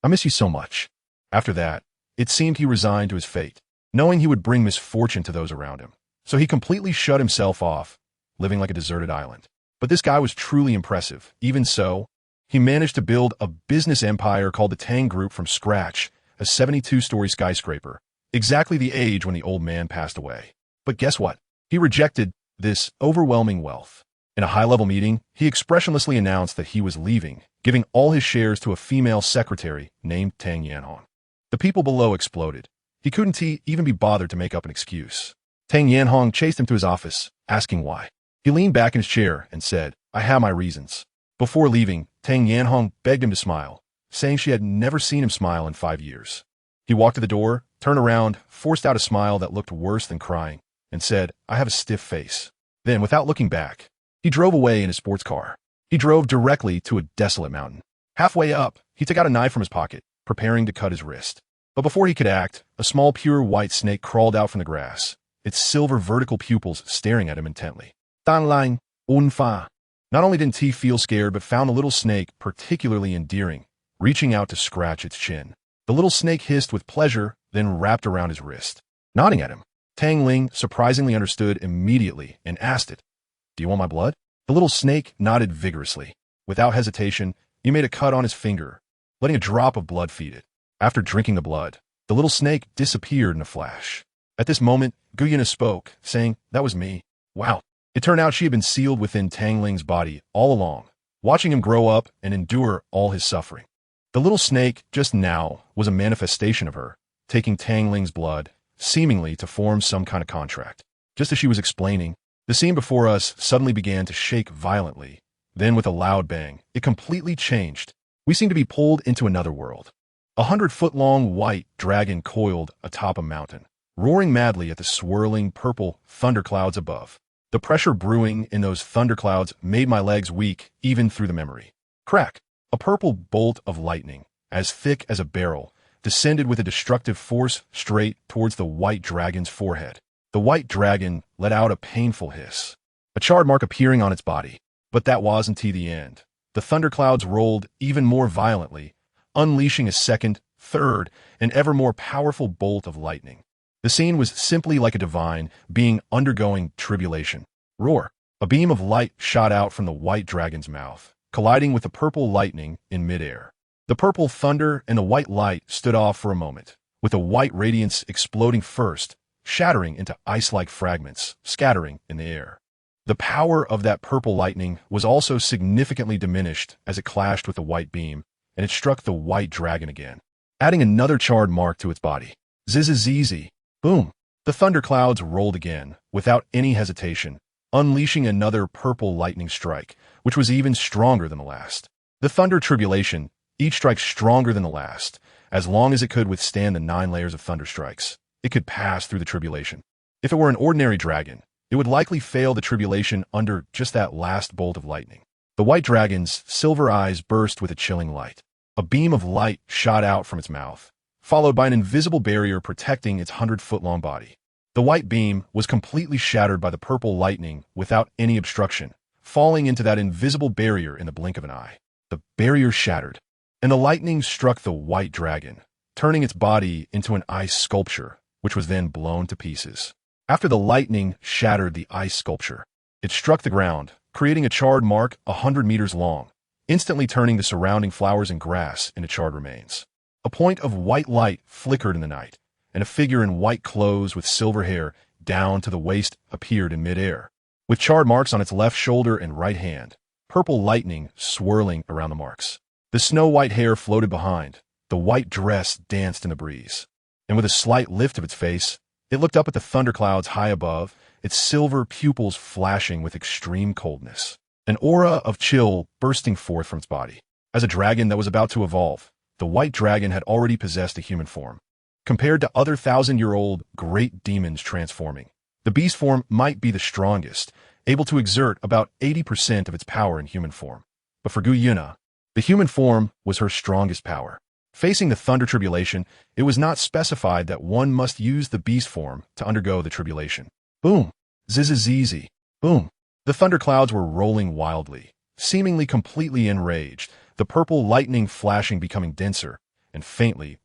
I miss you so much." After that, it seemed he resigned to his fate, knowing he would bring misfortune to those around him. So he completely shut himself off, living like a deserted island. But this guy was truly impressive. Even so, he managed to build a business empire called the Tang Group from scratch, a 72-story skyscraper, exactly the age when the old man passed away. But guess what? He rejected this overwhelming wealth. In a high-level meeting, he expressionlessly announced that he was leaving, giving all his shares to a female secretary named Tang Yanhong. The people below exploded. He couldn't even be bothered to make up an excuse. Tang Yanhong chased him to his office, asking why. He leaned back in his chair and said, "I have my reasons." Before leaving, Tang Yanhong begged him to smile, saying she had never seen him smile in 5 years. He walked to the door, turned around, forced out a smile that looked worse than crying, and said, "I have a stiff face." Then, without looking back, he drove away in his sports car. He drove directly to a desolate mountain. Halfway up, he took out a knife from his pocket, preparing to cut his wrist. But before he could act, a small pure white snake crawled out from the grass, its silver vertical pupils staring at him intently. Dan Lang, Un Fa. Not only didn't he feel scared, but found the little snake particularly endearing, reaching out to scratch its chin. The little snake hissed with pleasure, then wrapped around his wrist. Nodding at him, Tang Ling surprisingly understood immediately and asked it, "Do you want my blood?" The little snake nodded vigorously. Without hesitation, he made a cut on his finger, letting a drop of blood feed it. After drinking the blood, the little snake disappeared in a flash. At this moment, Guyana spoke, saying, "That was me." Wow. It turned out she had been sealed within Tang Ling's body all along, watching him grow up and endure all his suffering. The little snake just now was a manifestation of her, taking Tang Ling's blood, seemingly to form some kind of contract. Just as she was explaining, the scene before us suddenly began to shake violently. Then with a loud bang, it completely changed. We seemed to be pulled into another world. 100-foot-long white dragon coiled atop a mountain, roaring madly at the swirling purple thunderclouds above. The pressure brewing in those thunderclouds made my legs weak even through the memory. Crack! A purple bolt of lightning, as thick as a barrel, descended with a destructive force straight towards the white dragon's forehead. The white dragon let out a painful hiss, a charred mark appearing on its body. But that wasn't the end. The thunderclouds rolled even more violently, unleashing a second, third, and ever more powerful bolt of lightning. The scene was simply like a divine being undergoing tribulation. Roar! A beam of light shot out from the white dragon's mouth, colliding with the purple lightning in midair. The purple thunder and the white light stood off for a moment, with the white radiance exploding first, shattering into ice-like fragments, scattering in the air. The power of that purple lightning was also significantly diminished as it clashed with the white beam, and it struck the white dragon again, adding another charred mark to its body. Zzzz. Boom! The thunderclouds rolled again, without any hesitation, unleashing another purple lightning strike, which was even stronger than the last. The thunder tribulation, each strike stronger than the last. As long as it could withstand the 9 layers of thunder strikes, it could pass through the tribulation. If it were an ordinary dragon, it would likely fail the tribulation under just that last bolt of lightning. The white dragon's silver eyes burst with a chilling light. A beam of light shot out from its mouth, followed by an invisible barrier protecting its 100-foot-long body. The white beam was completely shattered by the purple lightning without any obstruction, falling into that invisible barrier in the blink of an eye. The barrier shattered, and the lightning struck the white dragon, turning its body into an ice sculpture, which was then blown to pieces. After the lightning shattered the ice sculpture, it struck the ground, creating a charred mark 100 meters long, instantly turning the surrounding flowers and grass into charred remains. A point of white light flickered in the night, and a figure in white clothes with silver hair down to the waist appeared in midair, with charred marks on its left shoulder and right hand, purple lightning swirling around the marks. The snow-white hair floated behind, the white dress danced in the breeze, and with a slight lift of its face, it looked up at the thunderclouds high above, its silver pupils flashing with extreme coldness. an aura of chill bursting forth from its body. As a dragon that was about to evolve, the white dragon had already possessed a human form. Compared to other thousand-year-old great demons transforming, the beast form might be the strongest, able to exert about 80% of its power in human form. But for Gu Yuna, the human form was her strongest power. Facing the thunder tribulation, it was not specified that one must use the beast form to undergo the tribulation. Boom! Zzzz! Boom! The thunderclouds were rolling wildly, seemingly completely enraged, the purple lightning flashing becoming denser, and faintly,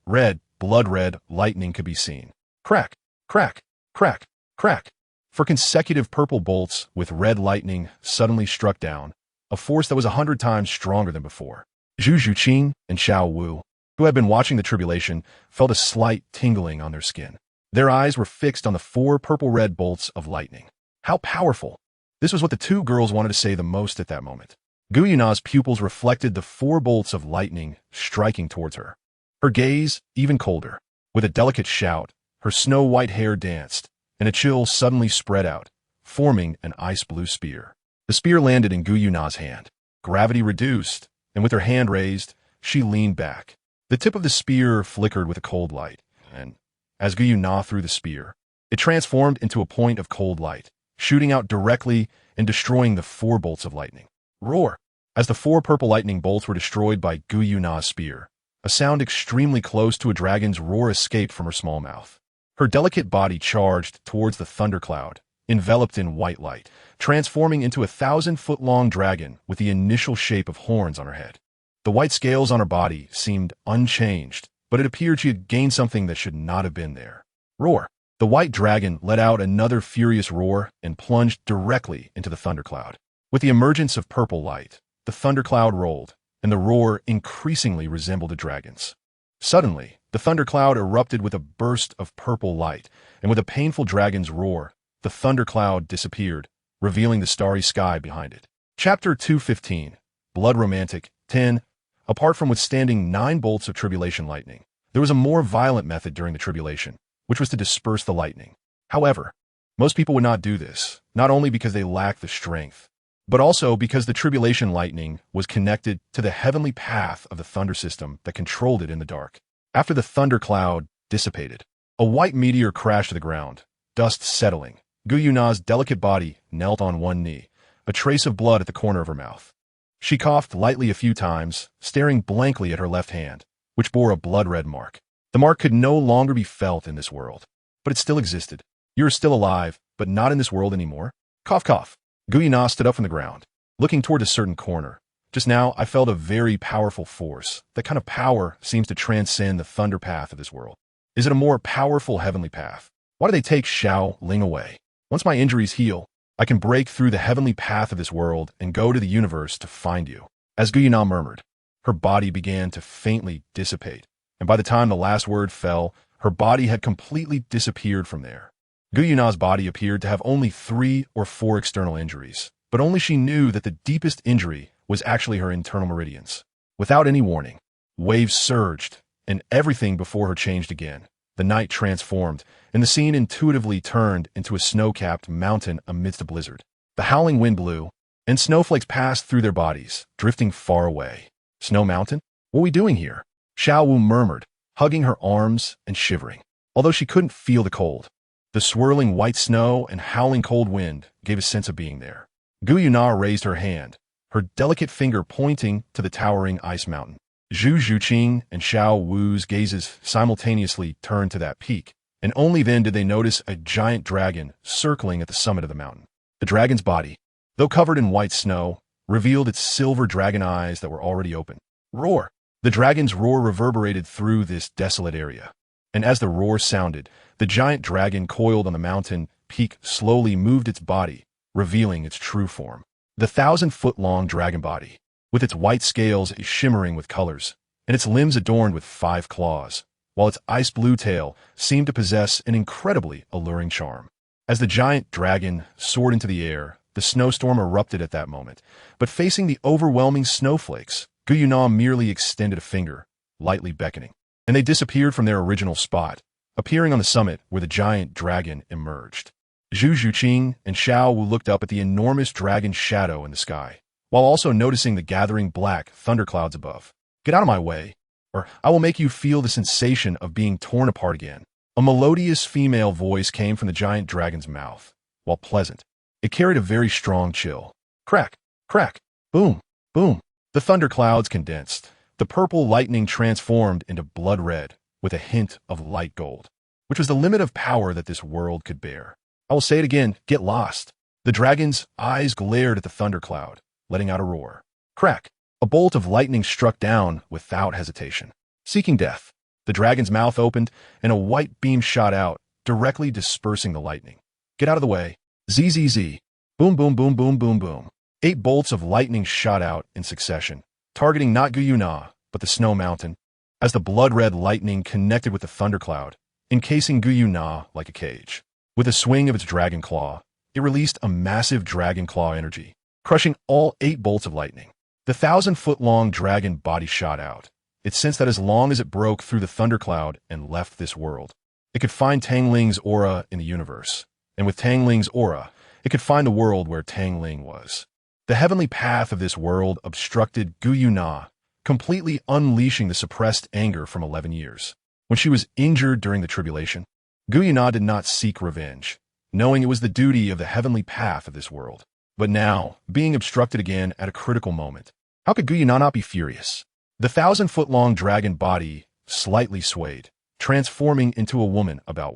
blood-red lightning could be seen. Crack! Crack! Crack! Crack! For consecutive purple bolts with red lightning suddenly struck down, a force that was 100 times stronger than before. Zhu Zhuqing and Xiao Wu, who had been watching the tribulation, felt a slight tingling on their skin. Their eyes were fixed on the 4 purple-red bolts of lightning. How powerful! This was what the 2 girls wanted to say the most at that moment. Gu Yuna's pupils reflected the 4 bolts of lightning striking towards her. Her gaze, even colder. With a delicate shout, her snow-white hair danced, and a chill suddenly spread out, forming an ice-blue spear. The spear landed in Gu Yuna's hand. Gravity reduced, and with her hand raised, she leaned back. The tip of the spear flickered with a cold light, and as Gu Yuna threw the spear, it transformed into a point of cold light, shooting out directly and destroying the 4 bolts of lightning. Roar! As the 4 purple lightning bolts were destroyed by Gu Yuna's spear, a sound extremely close to a dragon's roar escaped from her small mouth. Her delicate body charged towards the thundercloud, enveloped in white light, transforming into a 1,000-foot-long dragon with the initial shape of horns on her head. The white scales on her body seemed unchanged, but it appeared she had gained something that should not have been there. Roar! The white dragon let out another furious roar and plunged directly into the thundercloud. With the emergence of purple light, the thundercloud rolled, and the roar increasingly resembled a dragon's. Suddenly, the thundercloud erupted with a burst of purple light, and with a painful dragon's roar, the thundercloud disappeared, revealing the starry sky behind it. Chapter 215, Blood Romantic, 10. Apart from withstanding 9 bolts of tribulation lightning, there was a more violent method during the tribulation, which was to disperse the lightning. However, most people would not do this, not only because they lacked the strength, but also because the tribulation lightning was connected to the heavenly path of the thunder system that controlled it in the dark. After the thundercloud dissipated, a white meteor crashed to the ground, dust settling. Gu Yuna's delicate body knelt on one knee, a trace of blood at the corner of her mouth. She coughed lightly a few times, staring blankly at her left hand, which bore a blood-red mark. The mark could no longer be felt in this world, but it still existed. You are still alive, but not in this world anymore. Cough, cough. Gu Yuna stood up from the ground, looking toward a certain corner. Just now, I felt a very powerful force. That kind of power seems to transcend the thunder path of this world. Is it a more powerful heavenly path? Why do they take Xiao Ling away? Once my injuries heal, I can break through the heavenly path of this world and go to the universe to find you. As Gu Yuna murmured, her body began to faintly dissipate, and by the time the last word fell, her body had completely disappeared from there. Gu Yuna's body appeared to have only 3 or 4 external injuries, but only she knew that the deepest injury was actually her internal meridians. Without any warning, waves surged, and everything before her changed again. The night transformed, and the scene intuitively turned into a snow-capped mountain amidst a blizzard. The howling wind blew, and snowflakes passed through their bodies, drifting far away. Snow Mountain? What are we doing here? Xiao Wu murmured, hugging her arms and shivering. Although she couldn't feel the cold, the swirling white snow and howling cold wind gave a sense of being there. Gu Yuna raised her hand, her delicate finger pointing to the towering ice mountain. Zhu Zhuqing and Xiao Wu's gazes simultaneously turned to that peak, and only then did they notice a giant dragon circling at the summit of the mountain. The dragon's body, though covered in white snow, revealed its silver dragon eyes that were already open. Roar! The dragon's roar reverberated through this desolate area, and as the roar sounded, the giant dragon coiled on the mountain peak slowly moved its body, revealing its true form. The 1,000-foot-long dragon body, with its white scales shimmering with colors, and its limbs adorned with 5 claws, while its ice-blue tail seemed to possess an incredibly alluring charm. As the giant dragon soared into the air, the snowstorm erupted at that moment, but facing the overwhelming snowflakes, Gu Yuna merely extended a finger, lightly beckoning, and they disappeared from their original spot, appearing on the summit where the giant dragon emerged. Zhu Zhuqing and Xiao Wu looked up at the enormous dragon's shadow in the sky. while also noticing the gathering black thunderclouds above. Get out of my way, or I will make you feel the sensation of being torn apart again. A melodious female voice came from the giant dragon's mouth. While pleasant, it carried a very strong chill. Crack, crack, boom, boom. The thunderclouds condensed. The purple lightning transformed into blood red with a hint of light gold, which was the limit of power that this world could bear. I will say it again, get lost. The dragon's eyes glared at the thundercloud, letting out a roar. Crack! A bolt of lightning struck down without hesitation. Seeking death, the dragon's mouth opened and a white beam shot out, directly dispersing the lightning. Get out of the way. ZZZ. Boom, boom, boom, boom, boom, boom. 8 bolts of lightning shot out in succession, targeting not Guyuna, but the snow mountain, as the blood-red lightning connected with the thundercloud, encasing Guyuna like a cage. With a swing of its dragon claw, it released a massive dragon claw energy, crushing all 8 bolts of lightning. The 1,000-foot-long dragon body shot out. It sensed that as long as it broke through the thundercloud and left this world, it could find Tang Ling's aura in the universe. And with Tang Ling's aura, it could find the world where Tang Ling was. The heavenly path of this world obstructed Guyuna, completely unleashing the suppressed anger from 11 years. When she was injured during the tribulation, Guyuna did not seek revenge, knowing it was the duty of the heavenly path of this world. But now, being obstructed again at a critical moment, how could Guyuna not be furious? The 1,000-foot-long dragon body slightly swayed, transforming into a woman about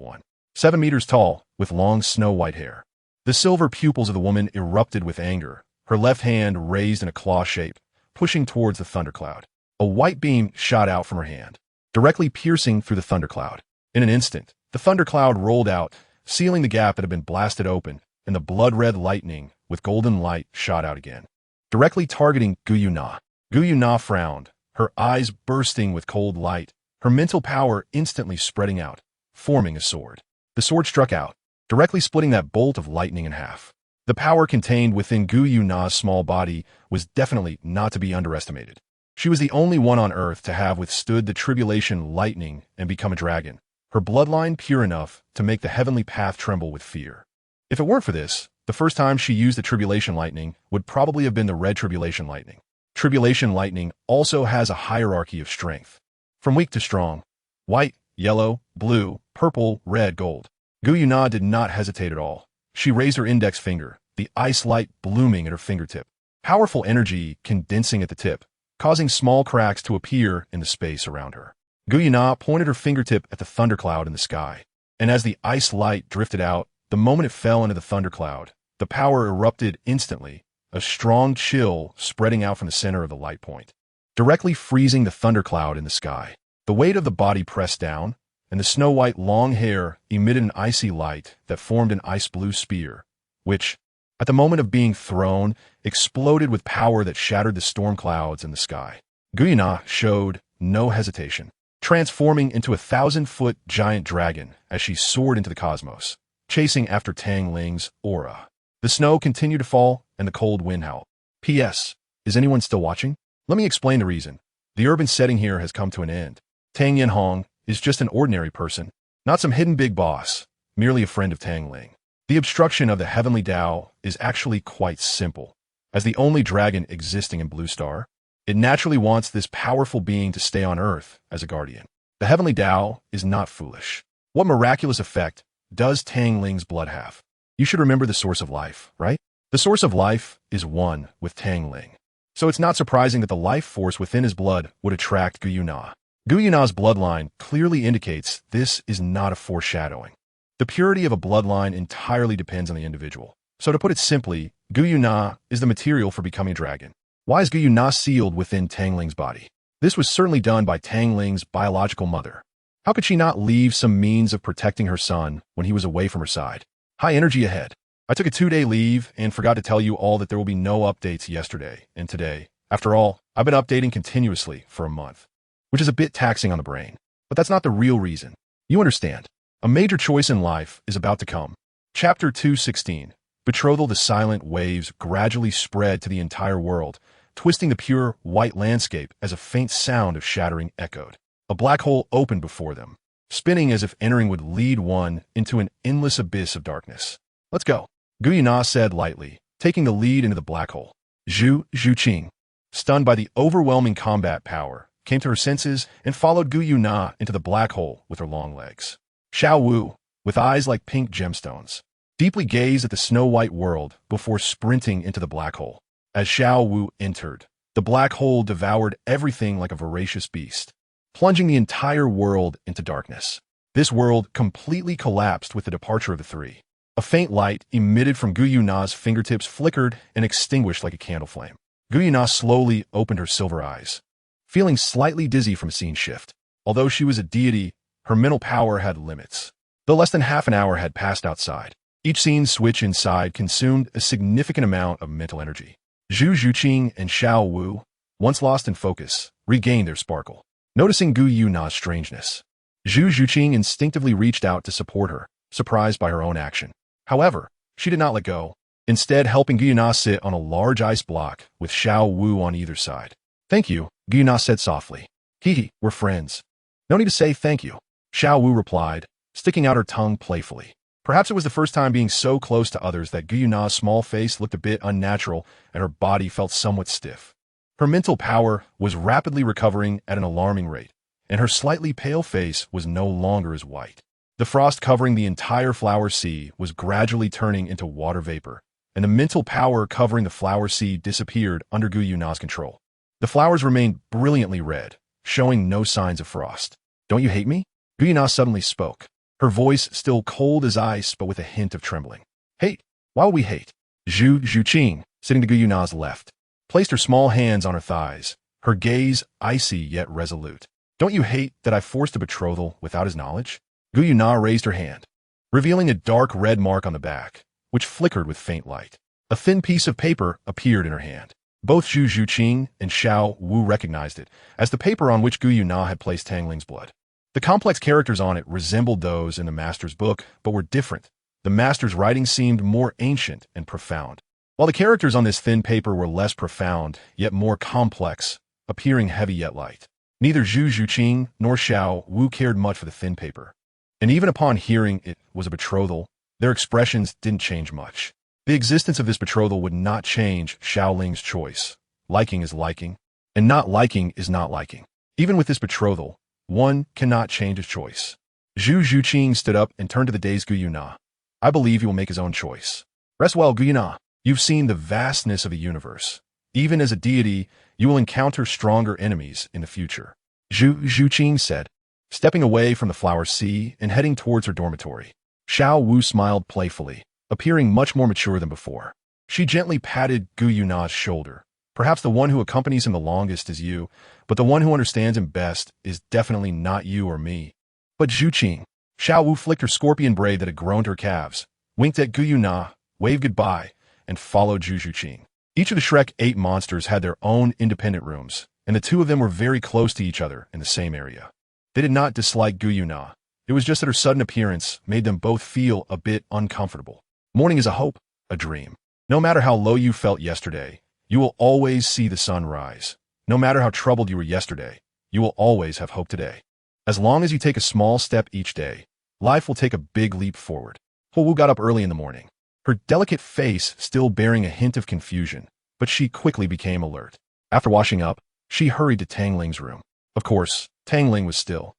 7 meters tall, with long snow-white hair. The silver pupils of the woman erupted with anger, her left hand raised in a claw shape, pushing towards the thundercloud. A white beam shot out from her hand, directly piercing through the thundercloud. In an instant, the thundercloud rolled out, sealing the gap that had been blasted open, and the blood-red lightning with golden light shot out again, directly targeting Guyuna. Guyuna frowned, her eyes bursting with cold light, her mental power instantly spreading out, forming a sword. The sword struck out, directly splitting that bolt of lightning in half. The power contained within Guyuna's small body was definitely not to be underestimated. She was the only one on Earth to have withstood the tribulation lightning and become a dragon, her bloodline pure enough to make the heavenly path tremble with fear. If it weren't for this, the first time she used the tribulation lightning would probably have been the red tribulation lightning. Tribulation lightning also has a hierarchy of strength, from weak to strong: white, yellow, blue, purple, red, gold. Guyuna did not hesitate at all. She raised her index finger, the ice light blooming at her fingertip, powerful energy condensing at the tip, causing small cracks to appear in the space around her. Guyuna pointed her fingertip at the thundercloud in the sky, and as the ice light drifted out, the moment it fell into the thundercloud, the power erupted instantly, a strong chill spreading out from the center of the light point, directly freezing the thundercloud in the sky. The weight of the body pressed down, and the snow-white long hair emitted an icy light that formed an ice-blue spear, which, at the moment of being thrown, exploded with power that shattered the storm clouds in the sky. Guyuna showed no hesitation, transforming into a 1,000-foot giant dragon as she soared into the cosmos, chasing after Tang Ling's aura. The snow continued to fall, and the cold wind howled. P.S. Is anyone still watching? Let me explain the reason. The urban setting here has come to an end. Tang Yanhong is just an ordinary person, not some hidden big boss, merely a friend of Tang Ling. The obstruction of the heavenly Tao is actually quite simple. As the only dragon existing in Blue Star, it naturally wants this powerful being to stay on Earth as a guardian. The heavenly Tao is not foolish. What miraculous effect does Tang Ling's blood have? You should remember the source of life, right? The source of life is one with Tang Ling. So it's not surprising that the life force within his blood would attract Guyuna. Guyuna's bloodline clearly indicates this is not a foreshadowing. The purity of a bloodline entirely depends on the individual. So to put it simply, Guyuna is the material for becoming a dragon. Why is Guyuna sealed within Tang Ling's body? This was certainly done by Tang Ling's biological mother. How could she not leave some means of protecting her son when he was away from her side? High energy ahead. I took a 2-day leave and forgot to tell you all that there will be no updates yesterday and today. After all, I've been updating continuously for a month, which is a bit taxing on the brain. But that's not the real reason. You understand. A major choice in life is about to come. Chapter 216. Betrothal. The silent waves gradually spread to the entire world, twisting the pure, white landscape as a faint sound of shattering echoed. A black hole opened before them, spinning as if entering would lead one into an endless abyss of darkness. Let's go, Guyuna said lightly, taking the lead into the black hole. Zhu Zhuqing, stunned by the overwhelming combat power, came to her senses and followed Gu Yuna into the black hole with her long legs. Xiao Wu, with eyes like pink gemstones, deeply gazed at the snow-white world before sprinting into the black hole. As Xiao Wu entered, the black hole devoured everything like a voracious beast, plunging the entire world into darkness. This world completely collapsed with the departure of the three. A faint light emitted from Gu Yuna's fingertips flickered and extinguished like a candle flame. Gu Yuna slowly opened her silver eyes, feeling slightly dizzy from a scene shift. Although she was a deity, her mental power had limits. Though less than half an hour had passed outside, each scene switch inside consumed a significant amount of mental energy. Zhu Zhuqing and Xiao Wu, once lost in focus, regained their sparkle. Noticing Gu Yuna's strangeness, Zhu Zhuqing instinctively reached out to support her, surprised by her own action. However, she did not let go, instead helping Gu Yuna sit on a large ice block with Xiao Wu on either side. "Thank you," Gu Yuna said softly. "Hee, we're friends." "No need to say thank you," Xiao Wu replied, sticking out her tongue playfully. Perhaps it was the first time being so close to others that Gu Yuna's small face looked a bit unnatural and her body felt somewhat stiff. Her mental power was rapidly recovering at an alarming rate, and her slightly pale face was no longer as white. The frost covering the entire flower sea was gradually turning into water vapor, and the mental power covering the flower sea disappeared under Gu Yuna's control. The flowers remained brilliantly red, showing no signs of frost. "Don't you hate me?" Gu Yuna suddenly spoke, her voice still cold as ice but with a hint of trembling. "Hate? Why would we hate?" Zhu Zhuqing, sitting to Gu Yuna's left, placed her small hands on her thighs, her gaze icy yet resolute. "Don't you hate that I forced a betrothal without his knowledge?" Gu Yuna raised her hand, revealing a dark red mark on the back, which flickered with faint light. A thin piece of paper appeared in her hand. Both Zhu Zhuqing and Xiao Wu recognized it as the paper on which Gu Yuna had placed Tang Ling's blood. The complex characters on it resembled those in the Master's book, but were different. The Master's writing seemed more ancient and profound, while the characters on this thin paper were less profound, yet more complex, appearing heavy yet light. Neither Zhu Zhuqing nor Xiao Wu cared much for the thin paper, and even upon hearing it was a betrothal, their expressions didn't change much. The existence of this betrothal would not change Xiao Ling's choice. Liking is liking, and not liking is not liking. Even with this betrothal, one cannot change his choice. Zhu Zhuqing stood up and turned to the dazed Gu Yuna. "I believe he will make his own choice. Rest well, Gu Yuna. You've seen the vastness of the universe. Even as a deity, you will encounter stronger enemies in the future," Zhu Zhuqing said, stepping away from the flower sea and heading towards her dormitory. Xiao Wu smiled playfully, appearing much more mature than before. She gently patted Gu Yuna's shoulder. "Perhaps the one who accompanies him the longest is you, but the one who understands him best is definitely not you or me." "But Zhuqing." Xiao Wu flicked her scorpion braid that had grown to her calves, winked at Gu Yuna, waved goodbye, and followed Zhu Zhuqing. Each of the Shrek 8 monsters had their own independent rooms, and the two of them were very close to each other in the same area. They did not dislike Gu Yuna. It was just that her sudden appearance made them both feel a bit uncomfortable. Morning is a hope, a dream. No matter how low you felt yesterday, you will always see the sun rise. No matter how troubled you were yesterday, you will always have hope today. As long as you take a small step each day, life will take a big leap forward. Wu got up early in the morning, her delicate face still bearing a hint of confusion, but she quickly became alert. After washing up, she hurried to Tang Ling's room. Of course, Tang Ling was still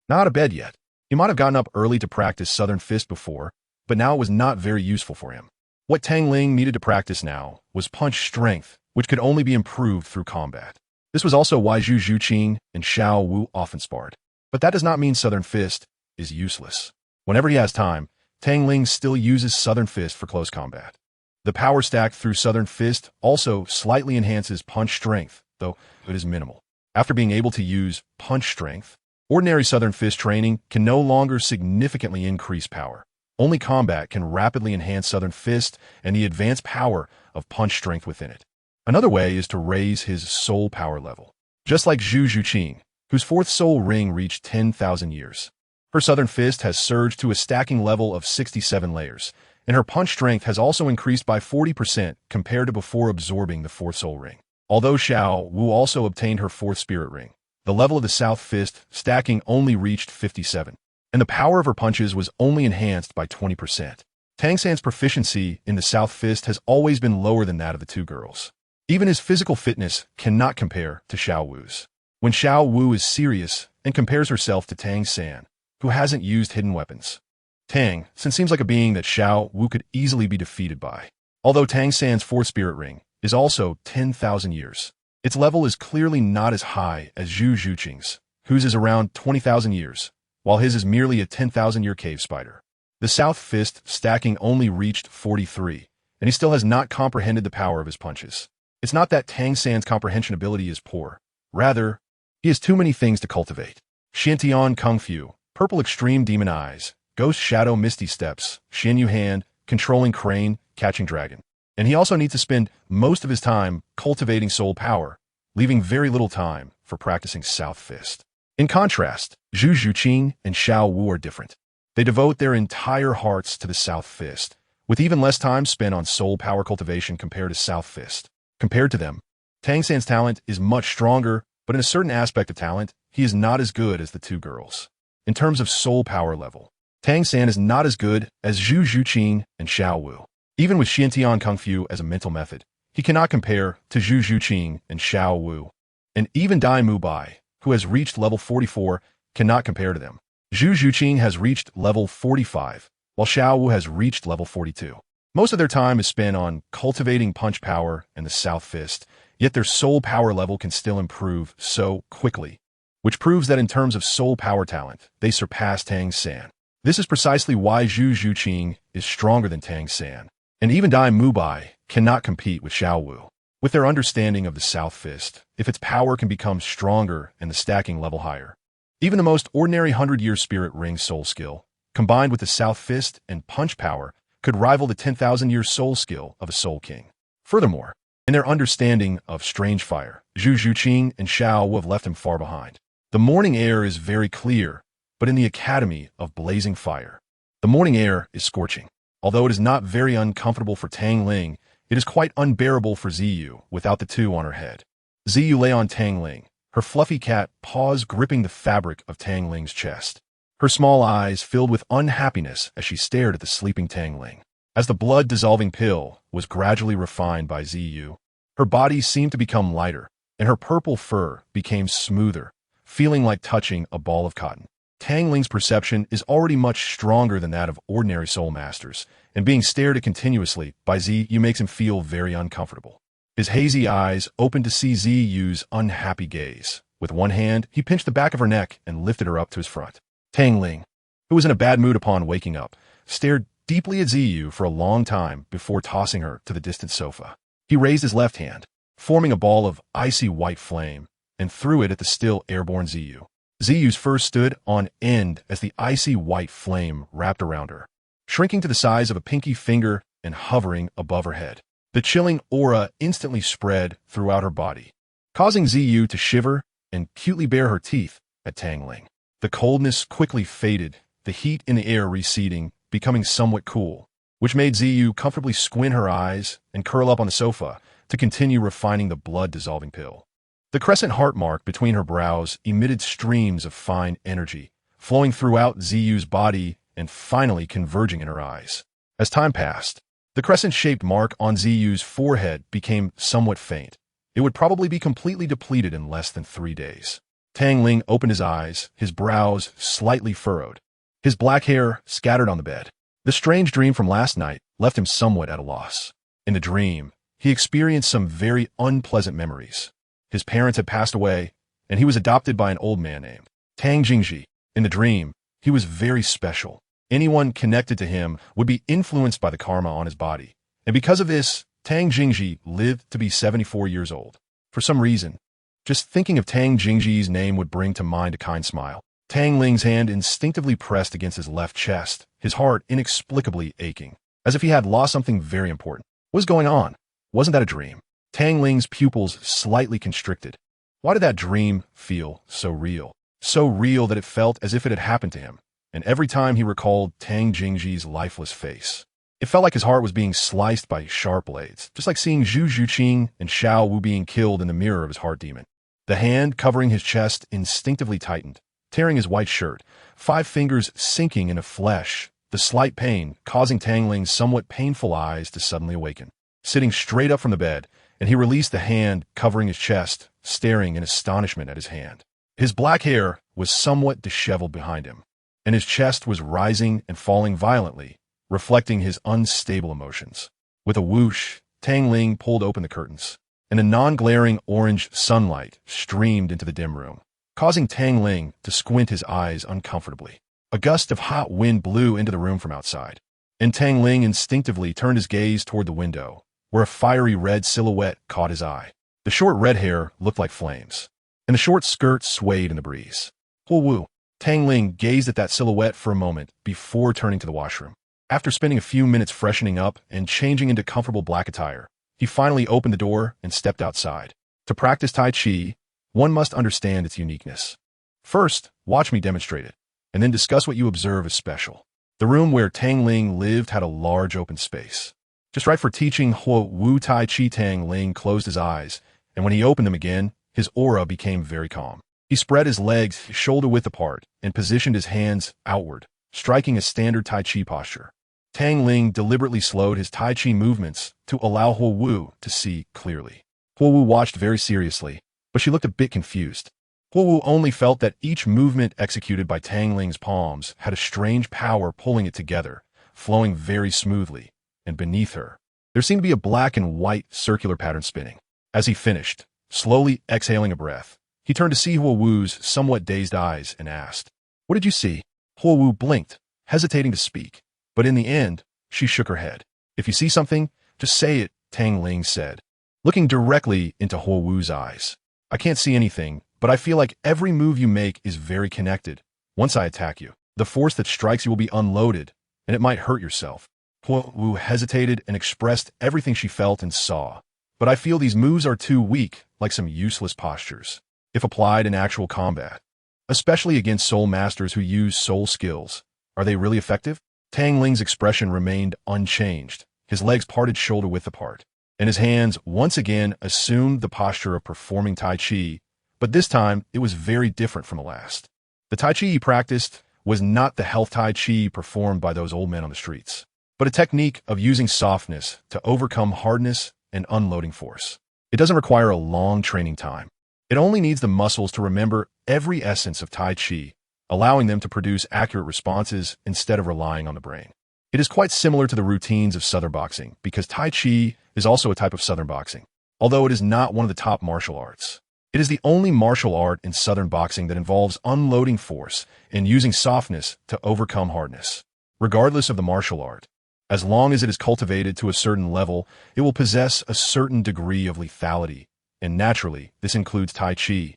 not out of bed yet. He might have gotten up early to practice Southern Fist before, but now it was not very useful for him. What Tang Ling needed to practice now was punch strength, which could only be improved through combat. This was also why Zhu Zhuqing and Xiao Wu often sparred. But that does not mean Southern Fist is useless. Whenever he has time, Tang Ling still uses Southern Fist for close combat. The power stack through Southern Fist also slightly enhances punch strength, though it is minimal. After being able to use punch strength, ordinary Southern Fist training can no longer significantly increase power. Only combat can rapidly enhance Southern Fist and the advanced power of punch strength within it. Another way is to raise his soul power level. Just like Zhu Zhuqing, whose fourth soul ring reached 10,000 years. Her Southern Fist has surged to a stacking level of 67 layers, and her punch strength has also increased by 40% compared to before absorbing the fourth soul ring. Although Xiao Wu also obtained her fourth spirit ring, the level of the South Fist stacking only reached 57, and the power of her punches was only enhanced by 20%. Tang San's proficiency in the South Fist has always been lower than that of the two girls. Even his physical fitness cannot compare to Xiao Wu's. When Xiao Wu is serious and compares herself to Tang San, who hasn't used hidden weapons, Tang San seems like a being that Xiao Wu could easily be defeated by. Although Tang San's fourth spirit ring is also 10,000 years, its level is clearly not as high as Zhu Zhuqing's, whose is around 20,000 years, while his is merely a 10,000-year cave spider. The South Fist stacking only reached 43, and he still has not comprehended the power of his punches. It's not that Tang San's comprehension ability is poor. Rather, he has too many things to cultivate. Xiantian Kung Fu, Purple Extreme Demon Eyes, Ghost Shadow Misty Steps, Xianyu Hand, Controlling Crane, Catching Dragon. And he also needs to spend most of his time cultivating soul power, leaving very little time for practicing South Fist. In contrast, Zhu Zhuqing and Xiao Wu are different. They devote their entire hearts to the South Fist, with even less time spent on soul power cultivation compared to South Fist. Compared to them, Tang San's talent is much stronger, but in a certain aspect of talent, he is not as good as the two girls. In terms of soul power level, Tang San is not as good as Zhu Zhuqing and Xiao Wu. Even with Xiantian Kung Fu as a mental method, he cannot compare to Zhu Zhuqing and Xiao Wu. And even Dai Mu Bai, who has reached level 44, cannot compare to them. Zhu Zhuqing has reached level 45, while Xiao Wu has reached level 42. Most of their time is spent on cultivating punch power and the South Fist, yet their soul power level can still improve so quickly, which proves that in terms of soul power talent, they surpass Tang San. This is precisely why Zhu Zhuqing is stronger than Tang San, and even Dai Mu Bai cannot compete with Xiao Wu. With their understanding of the South Fist, if its power can become stronger and the stacking level higher, even the most ordinary 100-year spirit ring soul skill, combined with the South Fist and punch power, could rival the 10,000-year soul skill of a Soul King. Furthermore, in their understanding of strange fire, Zhu Zhuqing and Xiao Wu have left him far behind. The morning air is very clear, but in the Academy of Blazing Fire, the morning air is scorching. Although it is not very uncomfortable for Tang Ling, it is quite unbearable for Ziyu without the two on her head. Ziyu lay on Tang Ling, her fluffy cat paws gripping the fabric of Tang Ling's chest. Her small eyes filled with unhappiness as she stared at the sleeping Tang Ling. As the blood-dissolving pill was gradually refined by Ziyu, her body seemed to become lighter, and her purple fur became smoother, feeling like touching a ball of cotton. Tang Ling's perception is already much stronger than that of ordinary soul masters, and being stared at continuously by Ziyu makes him feel very uncomfortable. His hazy eyes opened to see Ziyu's unhappy gaze. With one hand, he pinched the back of her neck and lifted her up to his front. Tang Ling, who was in a bad mood upon waking up, stared deeply at Ziyu for a long time before tossing her to the distant sofa. He raised his left hand, forming a ball of icy white flame, and threw it at the still airborne Ziyu. Ziyu's fur stood on end as the icy white flame wrapped around her, shrinking to the size of a pinky finger and hovering above her head. The chilling aura instantly spread throughout her body, causing Ziyu to shiver and cutely bare her teeth at Tang Ling. The coldness quickly faded, the heat in the air receding, becoming somewhat cool, which made Ziyu comfortably squint her eyes and curl up on the sofa to continue refining the blood-dissolving pill. The crescent heart mark between her brows emitted streams of fine energy, flowing throughout Ziyu's body and finally converging in her eyes. As time passed, the crescent-shaped mark on Ziyu's forehead became somewhat faint. It would probably be completely depleted in less than 3 days. Tang Ling opened his eyes, his brows slightly furrowed, his black hair scattered on the bed. The strange dream from last night left him somewhat at a loss. In the dream, he experienced some very unpleasant memories. His parents had passed away, and he was adopted by an old man named Tang Jingji. In the dream, he was very special. Anyone connected to him would be influenced by the karma on his body, and because of this, Tang Jingji lived to be 74 years old. For some reason, just thinking of Tang Jingji's name would bring to mind a kind smile. Tang Ling's hand instinctively pressed against his left chest, his heart inexplicably aching, as if he had lost something very important. What was going on? Wasn't that a dream? Tang Ling's pupils slightly constricted. Why did that dream feel so real? So real that it felt as if it had happened to him, and every time he recalled Tang Jingji's lifeless face, it felt like his heart was being sliced by sharp blades, just like seeing Zhu Zhuqing and Xiao Wu being killed in the mirror of his heart demon. The hand covering his chest instinctively tightened, tearing his white shirt, 5 fingers sinking into flesh, the slight pain causing Tang Ling's somewhat painful eyes to suddenly awaken. Sitting straight up from the bed, and he released the hand covering his chest, staring in astonishment at his hand. His black hair was somewhat disheveled behind him, and his chest was rising and falling violently, reflecting his unstable emotions. With a whoosh, Tang Ling pulled open the curtains, and a non-glaring orange sunlight streamed into the dim room, causing Tang Ling to squint his eyes uncomfortably. A gust of hot wind blew into the room from outside, and Tang Ling instinctively turned his gaze toward the window, where a fiery red silhouette caught his eye. The short red hair looked like flames, and the short skirt swayed in the breeze. Wu. Tang Ling gazed at that silhouette for a moment before turning to the washroom. After spending a few minutes freshening up and changing into comfortable black attire, he finally opened the door and stepped outside. To practice Tai Chi, one must understand its uniqueness. First, watch me demonstrate it, and then discuss what you observe as special. The room where Tang Ling lived had a large open space, just right for teaching Wu Tai Chi. Tang Ling closed his eyes, and when he opened them again, his aura became very calm. He spread his legs shoulder-width apart and positioned his hands outward, striking a standard Tai Chi posture. Tang Ling deliberately slowed his Tai Chi movements to allow Wu to see clearly. Wu watched very seriously, but she looked a bit confused. Wu only felt that each movement executed by Tang Ling's palms had a strange power pulling it together, flowing very smoothly, and beneath her, there seemed to be a black and white circular pattern spinning. As he finished, slowly exhaling a breath, he turned to see Wu's somewhat dazed eyes and asked, "What did you see?" Wu blinked, hesitating to speak, but in the end, she shook her head. "If you see something, just say it," Tang Ling said, looking directly into Wu's eyes. "I can't see anything, but I feel like every move you make is very connected. Once I attack you, the force that strikes you will be unloaded, and it might hurt yourself." Wu hesitated and expressed everything she felt and saw. "But I feel these moves are too weak, like some useless postures, if applied in actual combat. Especially against soul masters who use soul skills. Are they really effective?" Tang Ling's expression remained unchanged, his legs parted shoulder-width apart, and his hands once again assumed the posture of performing Tai Chi, but this time it was very different from the last. The Tai Chi he practiced was not the health Tai Chi performed by those old men on the streets, but a technique of using softness to overcome hardness and unloading force. It doesn't require a long training time. It only needs the muscles to remember every essence of Tai Chi, allowing them to produce accurate responses instead of relying on the brain. It is quite similar to the routines of Southern boxing, because Tai Chi is also a type of Southern boxing, although it is not one of the top martial arts. It is the only martial art in Southern boxing that involves unloading force and using softness to overcome hardness. Regardless of the martial art, as long as it is cultivated to a certain level, it will possess a certain degree of lethality, and naturally, this includes Tai Chi.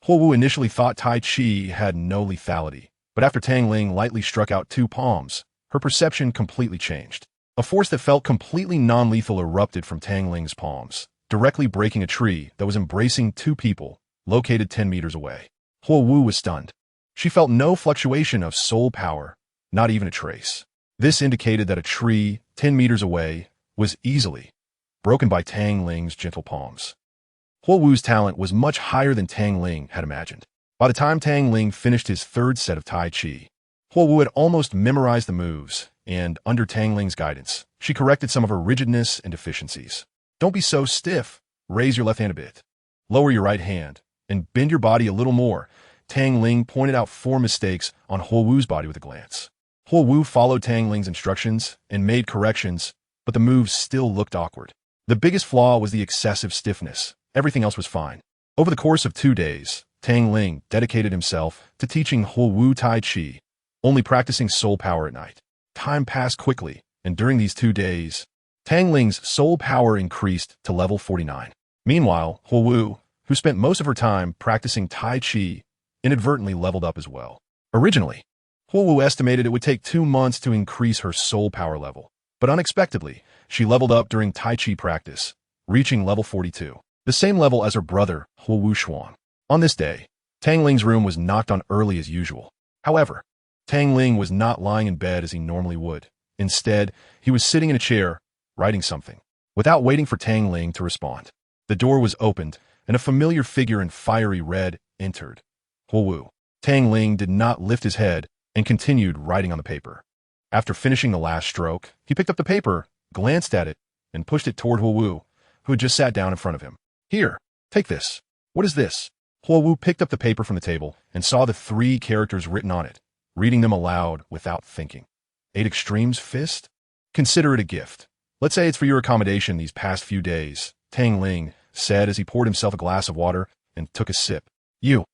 Wu initially thought Tai Chi had no lethality, but after Tang Ling lightly struck out two palms, her perception completely changed. A force that felt completely non-lethal erupted from Tang Ling's palms, directly breaking a tree that was embracing two people, located 10 meters away. Wu was stunned. She felt no fluctuation of soul power, not even a trace. This indicated that a tree 10 meters away was easily broken by Tang Ling's gentle palms. Wu's talent was much higher than Tang Ling had imagined. By the time Tang Ling finished his third set of Tai Chi, Wu had almost memorized the moves, and under Tang Ling's guidance, she corrected some of her rigidness and deficiencies. "Don't be so stiff. Raise your left hand a bit. Lower your right hand, and bend your body a little more." Tang Ling pointed out 4 mistakes on Wu's body with a glance. Wu followed Tang Ling's instructions and made corrections, but the moves still looked awkward. The biggest flaw was the excessive stiffness. Everything else was fine. Over the course of 2 days, Tang Ling dedicated himself to teaching Wu Tai Chi, only practicing soul power at night. Time passed quickly, and during these 2 days, Tang Ling's soul power increased to level 49. Meanwhile, Wu, who spent most of her time practicing Tai Chi, inadvertently leveled up as well. Originally, Wu estimated it would take 2 months to increase her soul power level, but unexpectedly, she leveled up during Tai Chi practice, reaching level 42. The same level as her brother, Wu Xuan. On this day, Tang Ling's room was knocked on early as usual. However, Tang Ling was not lying in bed as he normally would. Instead, he was sitting in a chair, writing something. Without waiting for Tang Ling to respond, the door was opened, and a familiar figure in fiery red entered. Wu. Tang Ling did not lift his head and continued writing on the paper. After finishing the last stroke, he picked up the paper, glanced at it, and pushed it toward Wu, who had just sat down in front of him. Here, take this. What is this? Huowu picked up the paper from the table and saw the 3 characters written on it, reading them aloud without thinking. 8 Extremes Fist? Consider it a gift. Let's say it's for your accommodation these past few days, Tang Ling said as he poured himself a glass of water and took a sip. You.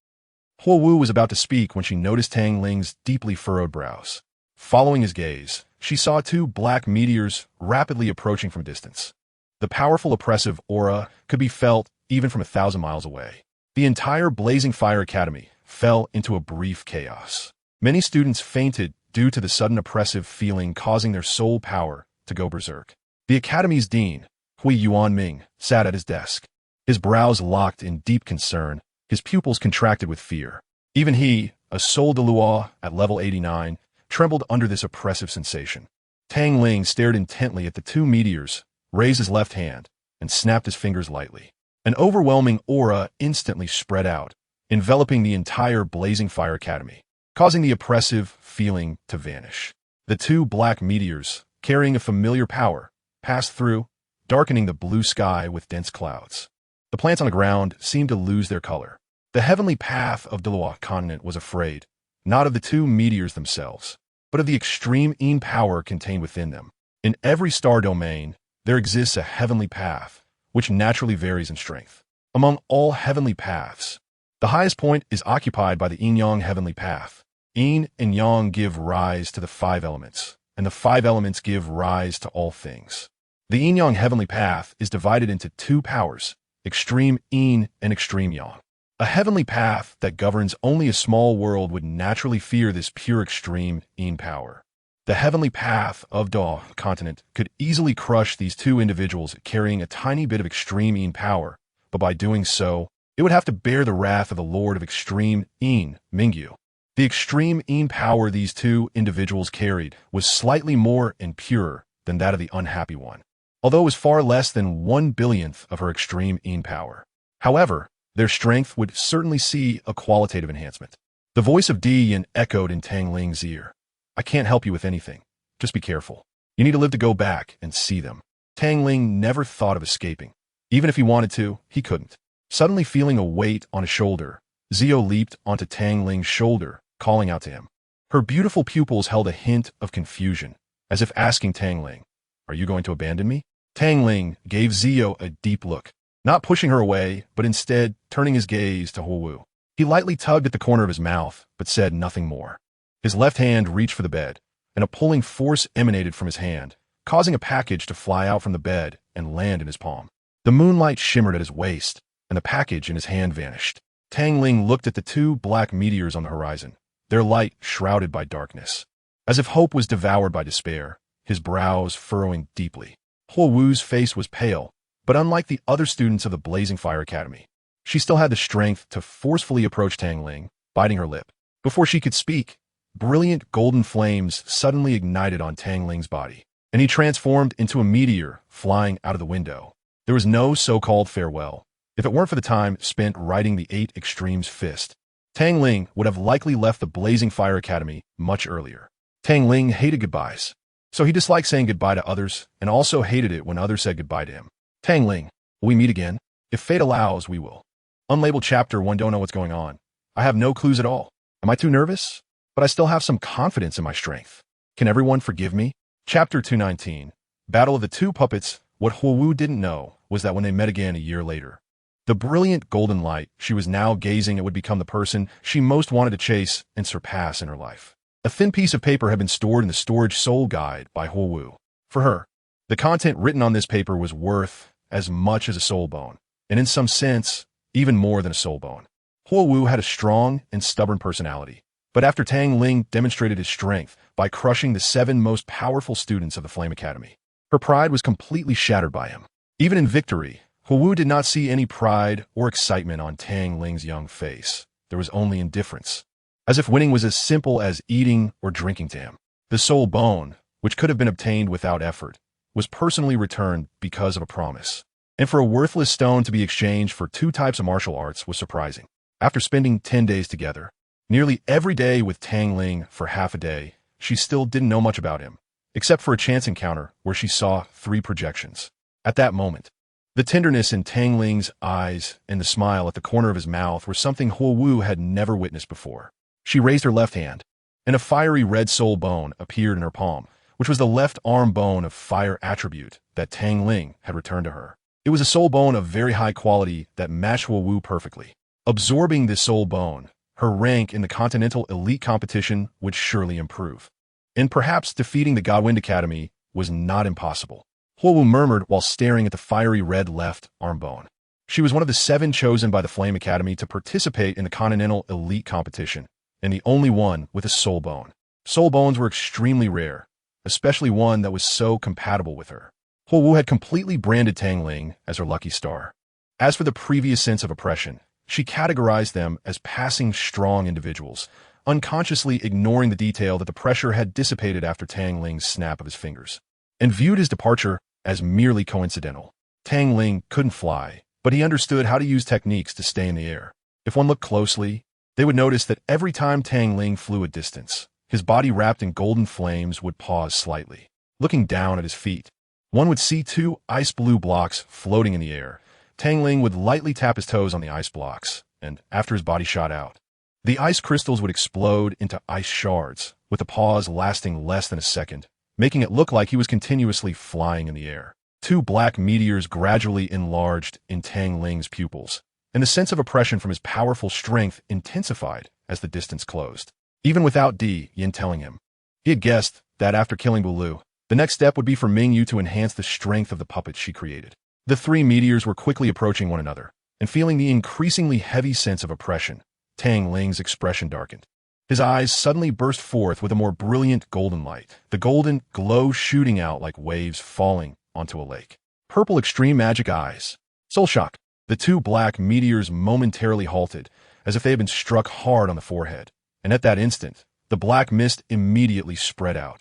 Huowu was about to speak when she noticed Tang Ling's deeply furrowed brows. Following his gaze, she saw 2 black meteors rapidly approaching from a distance. The powerful oppressive aura could be felt even from 1,000 miles away. The entire Blazing Fire Academy fell into a brief chaos. Many students fainted due to the sudden oppressive feeling causing their soul power to go berserk. The Academy's dean, Hui Yuanming, sat at his desk. His brows locked in deep concern, his pupils contracted with fear. Even he, a soul Dalu at level 89, trembled under this oppressive sensation. Tang Ling stared intently at the 2 meteors, raised his left hand, and snapped his fingers lightly. An overwhelming aura instantly spread out, enveloping the entire Blazing Fire Academy, causing the oppressive feeling to vanish. The 2 black meteors, carrying a familiar power, passed through, darkening the blue sky with dense clouds. The plants on the ground seemed to lose their color. The heavenly path of Douluo continent was afraid, not of the 2 meteors themselves, but of the extreme power contained within them. In every star domain, there exists a heavenly path, which naturally varies in strength. Among all heavenly paths, the highest point is occupied by the Yin-Yang heavenly path. Yin and Yang give rise to the 5 elements, and the 5 elements give rise to all things. The Yin-Yang heavenly path is divided into 2 powers, extreme Yin and extreme Yang. A heavenly path that governs only a small world would naturally fear this pure extreme Yin power. The heavenly path of Douluo continent could easily crush these 2 individuals carrying a tiny bit of extreme Yin power, but by doing so, it would have to bear the wrath of the Lord of Extreme Yin, Mingyu. The extreme Yin power these 2 individuals carried was slightly more and purer than that of the unhappy one, although it was far less than 1/1000th of her extreme Yin power. However, their strength would certainly see a qualitative enhancement. The voice of Dian echoed in Tang Ling's ear. I can't help you with anything. Just be careful. You need to live to go back and see them. Tang Ling never thought of escaping. Even if he wanted to, he couldn't. Suddenly feeling a weight on his shoulder, Zio leaped onto Tang Ling's shoulder, calling out to him. Her beautiful pupils held a hint of confusion, as if asking Tang Ling, are you going to abandon me? Tang Ling gave Zio a deep look, not pushing her away, but instead turning his gaze to Huowu. He lightly tugged at the corner of his mouth, but said nothing more. His left hand reached for the bed, and a pulling force emanated from his hand, causing a package to fly out from the bed and land in his palm. The moonlight shimmered at his waist, and the package in his hand vanished. Tang Ling looked at the 2 black meteors on the horizon, their light shrouded by darkness. As if hope was devoured by despair, his brows furrowing deeply. Huowu's face was pale, but unlike the other students of the Blazing Fire Academy, she still had the strength to forcefully approach Tang Ling, biting her lip. Before she could speak, brilliant golden flames suddenly ignited on Tang Ling's body, and he transformed into a meteor flying out of the window. There was no so-called farewell. If it weren't for the time spent writing the 8 Extremes Fist, Tang Ling would have likely left the Blazing Fire Academy much earlier. Tang Ling hated goodbyes, so he disliked saying goodbye to others and also hated it when others said goodbye to him. Tang Ling, will we meet again? If fate allows, we will. Unlabeled Chapter 1. Don't know what's going on. I have no clues at all. Am I too nervous? But I still have some confidence in my strength. Can everyone forgive me? Chapter 219. Battle of the 2 Puppets. What Huowu didn't know was that when they met again a year later, the brilliant golden light she was now gazing at would become the person she most wanted to chase and surpass in her life. A thin piece of paper had been stored in the storage soul guide by Huowu. For her, the content written on this paper was worth as much as a soul bone, and in some sense, even more than a soul bone. Huowu had a strong and stubborn personality, but after Tang Ling demonstrated his strength by crushing the 7 most powerful students of the Flame Academy, her pride was completely shattered by him. Even in victory, Huowu did not see any pride or excitement on Tang Ling's young face. There was only indifference, as if winning was as simple as eating or drinking to him. The soul bone, which could have been obtained without effort, was personally returned because of a promise. And for a worthless stone to be exchanged for 2 types of martial arts was surprising. After spending 10 days together, nearly every day with Tang Ling for half a day, she still didn't know much about him, except for a chance encounter where she saw 3 projections. At that moment, The tenderness in Tang Ling's eyes and the smile at the corner of his mouth were something Huo Wu had never witnessed before. She raised her left hand, and a fiery red soul bone appeared in her palm, which was the left arm bone of fire attribute that Tang Ling had returned to her. It was a soul bone of very high quality that matched Huo Wu perfectly. Absorbing this soul bone, her rank in the Continental Elite competition would surely improve. And perhaps defeating the Godwind Academy was not impossible. Huo Wu murmured while staring at the fiery red left arm bone. She was one of the 7 chosen by the Flame Academy to participate in the Continental Elite competition, and the only one with a soul bone. Soul bones were extremely rare, especially one that was so compatible with her. Huo Wu had completely branded Tang Ling as her lucky star. As for the previous sense of oppression, she categorized them as passing strong individuals, unconsciously ignoring the detail that the pressure had dissipated after Tang Ling's snap of his fingers, and viewed his departure as merely coincidental. Tang Ling couldn't fly, but he understood how to use techniques to stay in the air. If one looked closely, they would notice that every time Tang Ling flew a distance, his body wrapped in golden flames would pause slightly. Looking down at his feet, one would see 2 ice blue blocks floating in the air. Tang Ling would lightly tap his toes on the ice blocks, and after his body shot out, the ice crystals would explode into ice shards, with the pause lasting less than a second, making it look like he was continuously flying in the air. 2 black meteors gradually enlarged in Tang Ling's pupils, and the sense of oppression from his powerful strength intensified as the distance closed. Even without Yin telling him, he had guessed that after killing Dalu, the next step would be for Mingyu to enhance the strength of the puppets she created. The 3 meteors were quickly approaching one another, and feeling the increasingly heavy sense of oppression, Tang Ling's expression darkened. His eyes suddenly burst forth with a more brilliant golden light, the golden glow shooting out like waves falling onto a lake. Purple extreme magic eyes. Soul shock. The 2 black meteors momentarily halted, as if they had been struck hard on the forehead, and at that instant, the black mist immediately spread out,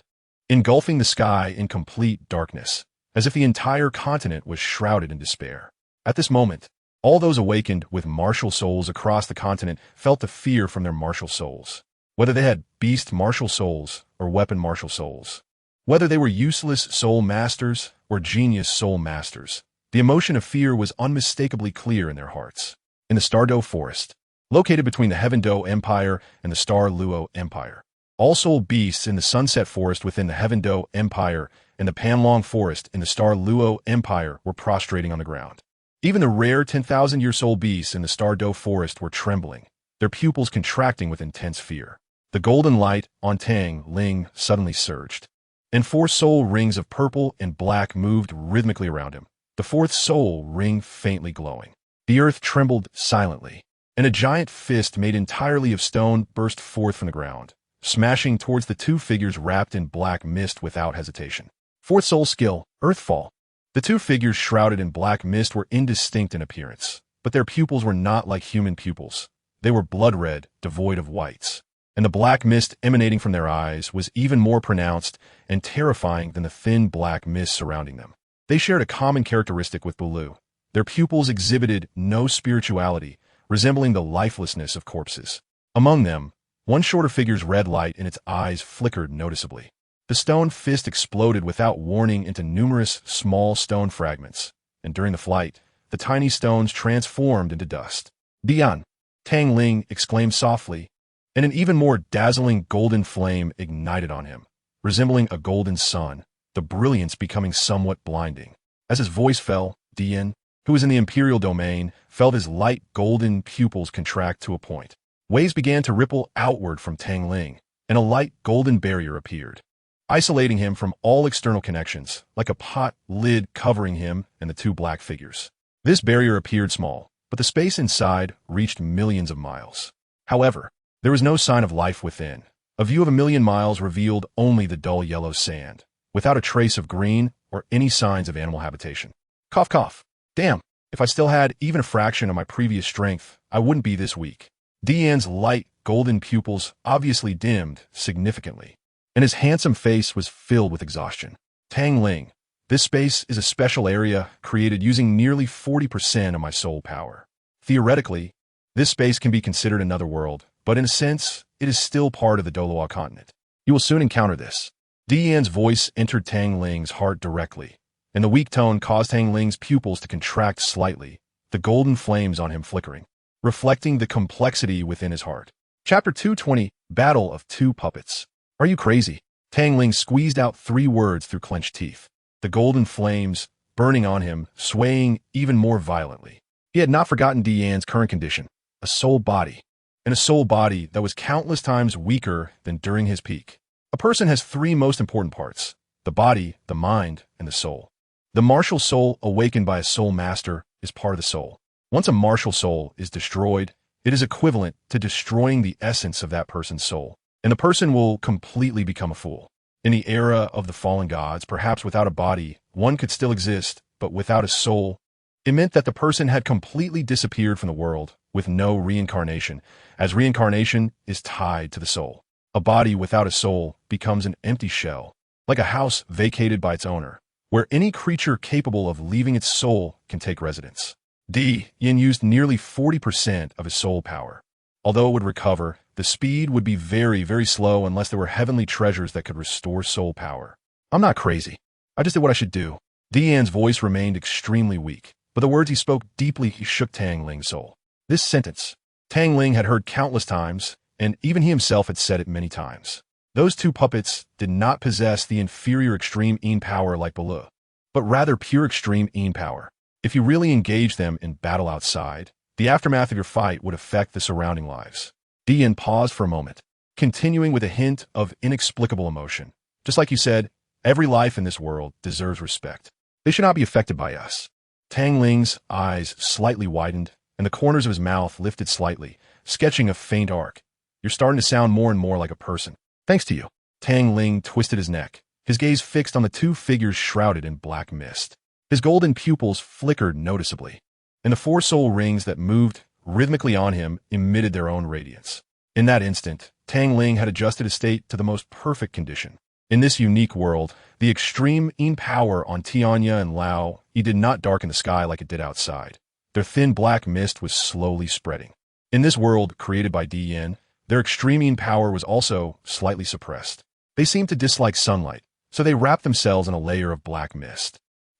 engulfing the sky in complete darkness, as if the entire continent was shrouded in despair. At this moment, all those awakened with martial souls across the continent felt the fear from their martial souls. Whether they had beast martial souls or weapon martial souls, whether they were useless soul masters or genius soul masters, the emotion of fear was unmistakably clear in their hearts. In the Stardo Forest, located between the Heaven Do Empire and the Star Luo Empire, all soul beasts in the Sunset Forest within the Heaven Do Empire and the Panlong Forest in the Star Luo Empire were prostrating on the ground. Even the rare 10,000-year soul beasts in the Star Do Forest were trembling, their pupils contracting with intense fear. The golden light on Tang Ling suddenly surged, and 4 soul rings of purple and black moved rhythmically around him, the 4th soul ring faintly glowing. The earth trembled silently, and a giant fist made entirely of stone burst forth from the ground, smashing towards the 2 figures wrapped in black mist without hesitation. 4th soul skill, Earthfall. The 2 figures shrouded in black mist were indistinct in appearance, but their pupils were not like human pupils. They were blood red, devoid of whites, and the black mist emanating from their eyes was even more pronounced and terrifying than the thin black mist surrounding them. They shared a common characteristic with Dalu. Their pupils exhibited no spirituality, resembling the lifelessness of corpses. Among them, one shorter figure's red light in its eyes flickered noticeably. The stone fist exploded without warning into numerous small stone fragments, and during the flight, the tiny stones transformed into dust. "Dian!" Tang Ling exclaimed softly, and an even more dazzling golden flame ignited on him, resembling a golden sun, the brilliance becoming somewhat blinding. As his voice fell, Dian, who was in the imperial domain, felt his light golden pupils contract to a point. Waves began to ripple outward from Tang Ling, and a light golden barrier appeared, isolating him from all external connections, like a pot lid covering him and the 2 black figures. This barrier appeared small, but the space inside reached millions of miles. However, there was no sign of life within. A view of 1,000,000 miles revealed only the dull yellow sand, without a trace of green or any signs of animal habitation. Cough, cough. Damn, if I still had even a fraction of my previous strength, I wouldn't be this weak. Dian's light golden pupils obviously dimmed significantly, and his handsome face was filled with exhaustion. Tang Ling, this space is a special area created using nearly 40% of my soul power. Theoretically, this space can be considered another world, but in a sense, it is still part of the Douluo continent. You will soon encounter this. Dian's voice entered Tang Ling's heart directly, and the weak tone caused Tang Ling's pupils to contract slightly, the golden flames on him flickering, reflecting the complexity within his heart. Chapter 220, Battle of Two Puppets. Are you crazy? Tang Ling squeezed out 3 words through clenched teeth, the golden flames burning on him, swaying even more violently. He had not forgotten Dian's current condition, a soul body, and a soul body that was countless times weaker than during his peak. A person has 3 most important parts: the body, the mind, and the soul. The martial soul awakened by a soul master is part of the soul. Once a martial soul is destroyed, it is equivalent to destroying the essence of that person's soul, and the person will completely become a fool. In the era of the fallen gods, perhaps without a body, one could still exist, but without a soul, it meant that the person had completely disappeared from the world, with no reincarnation, as reincarnation is tied to the soul. A body without a soul becomes an empty shell, like a house vacated by its owner, where any creature capable of leaving its soul can take residence. Yin used nearly 40% of his soul power. Although it would recover, the speed would be very, very slow unless there were heavenly treasures that could restore soul power. I'm not crazy. I just did what I should do. Dian's voice remained extremely weak, but the words he spoke deeply shook Tang Ling's soul. This sentence, Tang Ling had heard countless times, and even he himself had said it many times. Those 2 puppets did not possess the inferior extreme Yin power like Dalu, but rather pure extreme Yin power. If you really engaged them in battle outside, the aftermath of your fight would affect the surrounding lives. Dian paused for a moment, continuing with a hint of inexplicable emotion. Just like you said, every life in this world deserves respect. They should not be affected by us. Tang Ling's eyes slightly widened, and the corners of his mouth lifted slightly, sketching a faint arc. You're starting to sound more and more like a person. Thanks to you. Tang Ling twisted his neck, his gaze fixed on the 2 figures shrouded in black mist. His golden pupils flickered noticeably, and the 4 soul rings that moved rhythmically on him emitted their own radiance. In that instant, Tang Ling had adjusted his state to the most perfect condition. In this unique world, the extreme Yin power on Tianya and Lao did not darken the sky like it did outside. Their thin black mist was slowly spreading. In this world created by Yin, their extreme Yin power was also slightly suppressed. They seemed to dislike sunlight, so they wrapped themselves in a layer of black mist.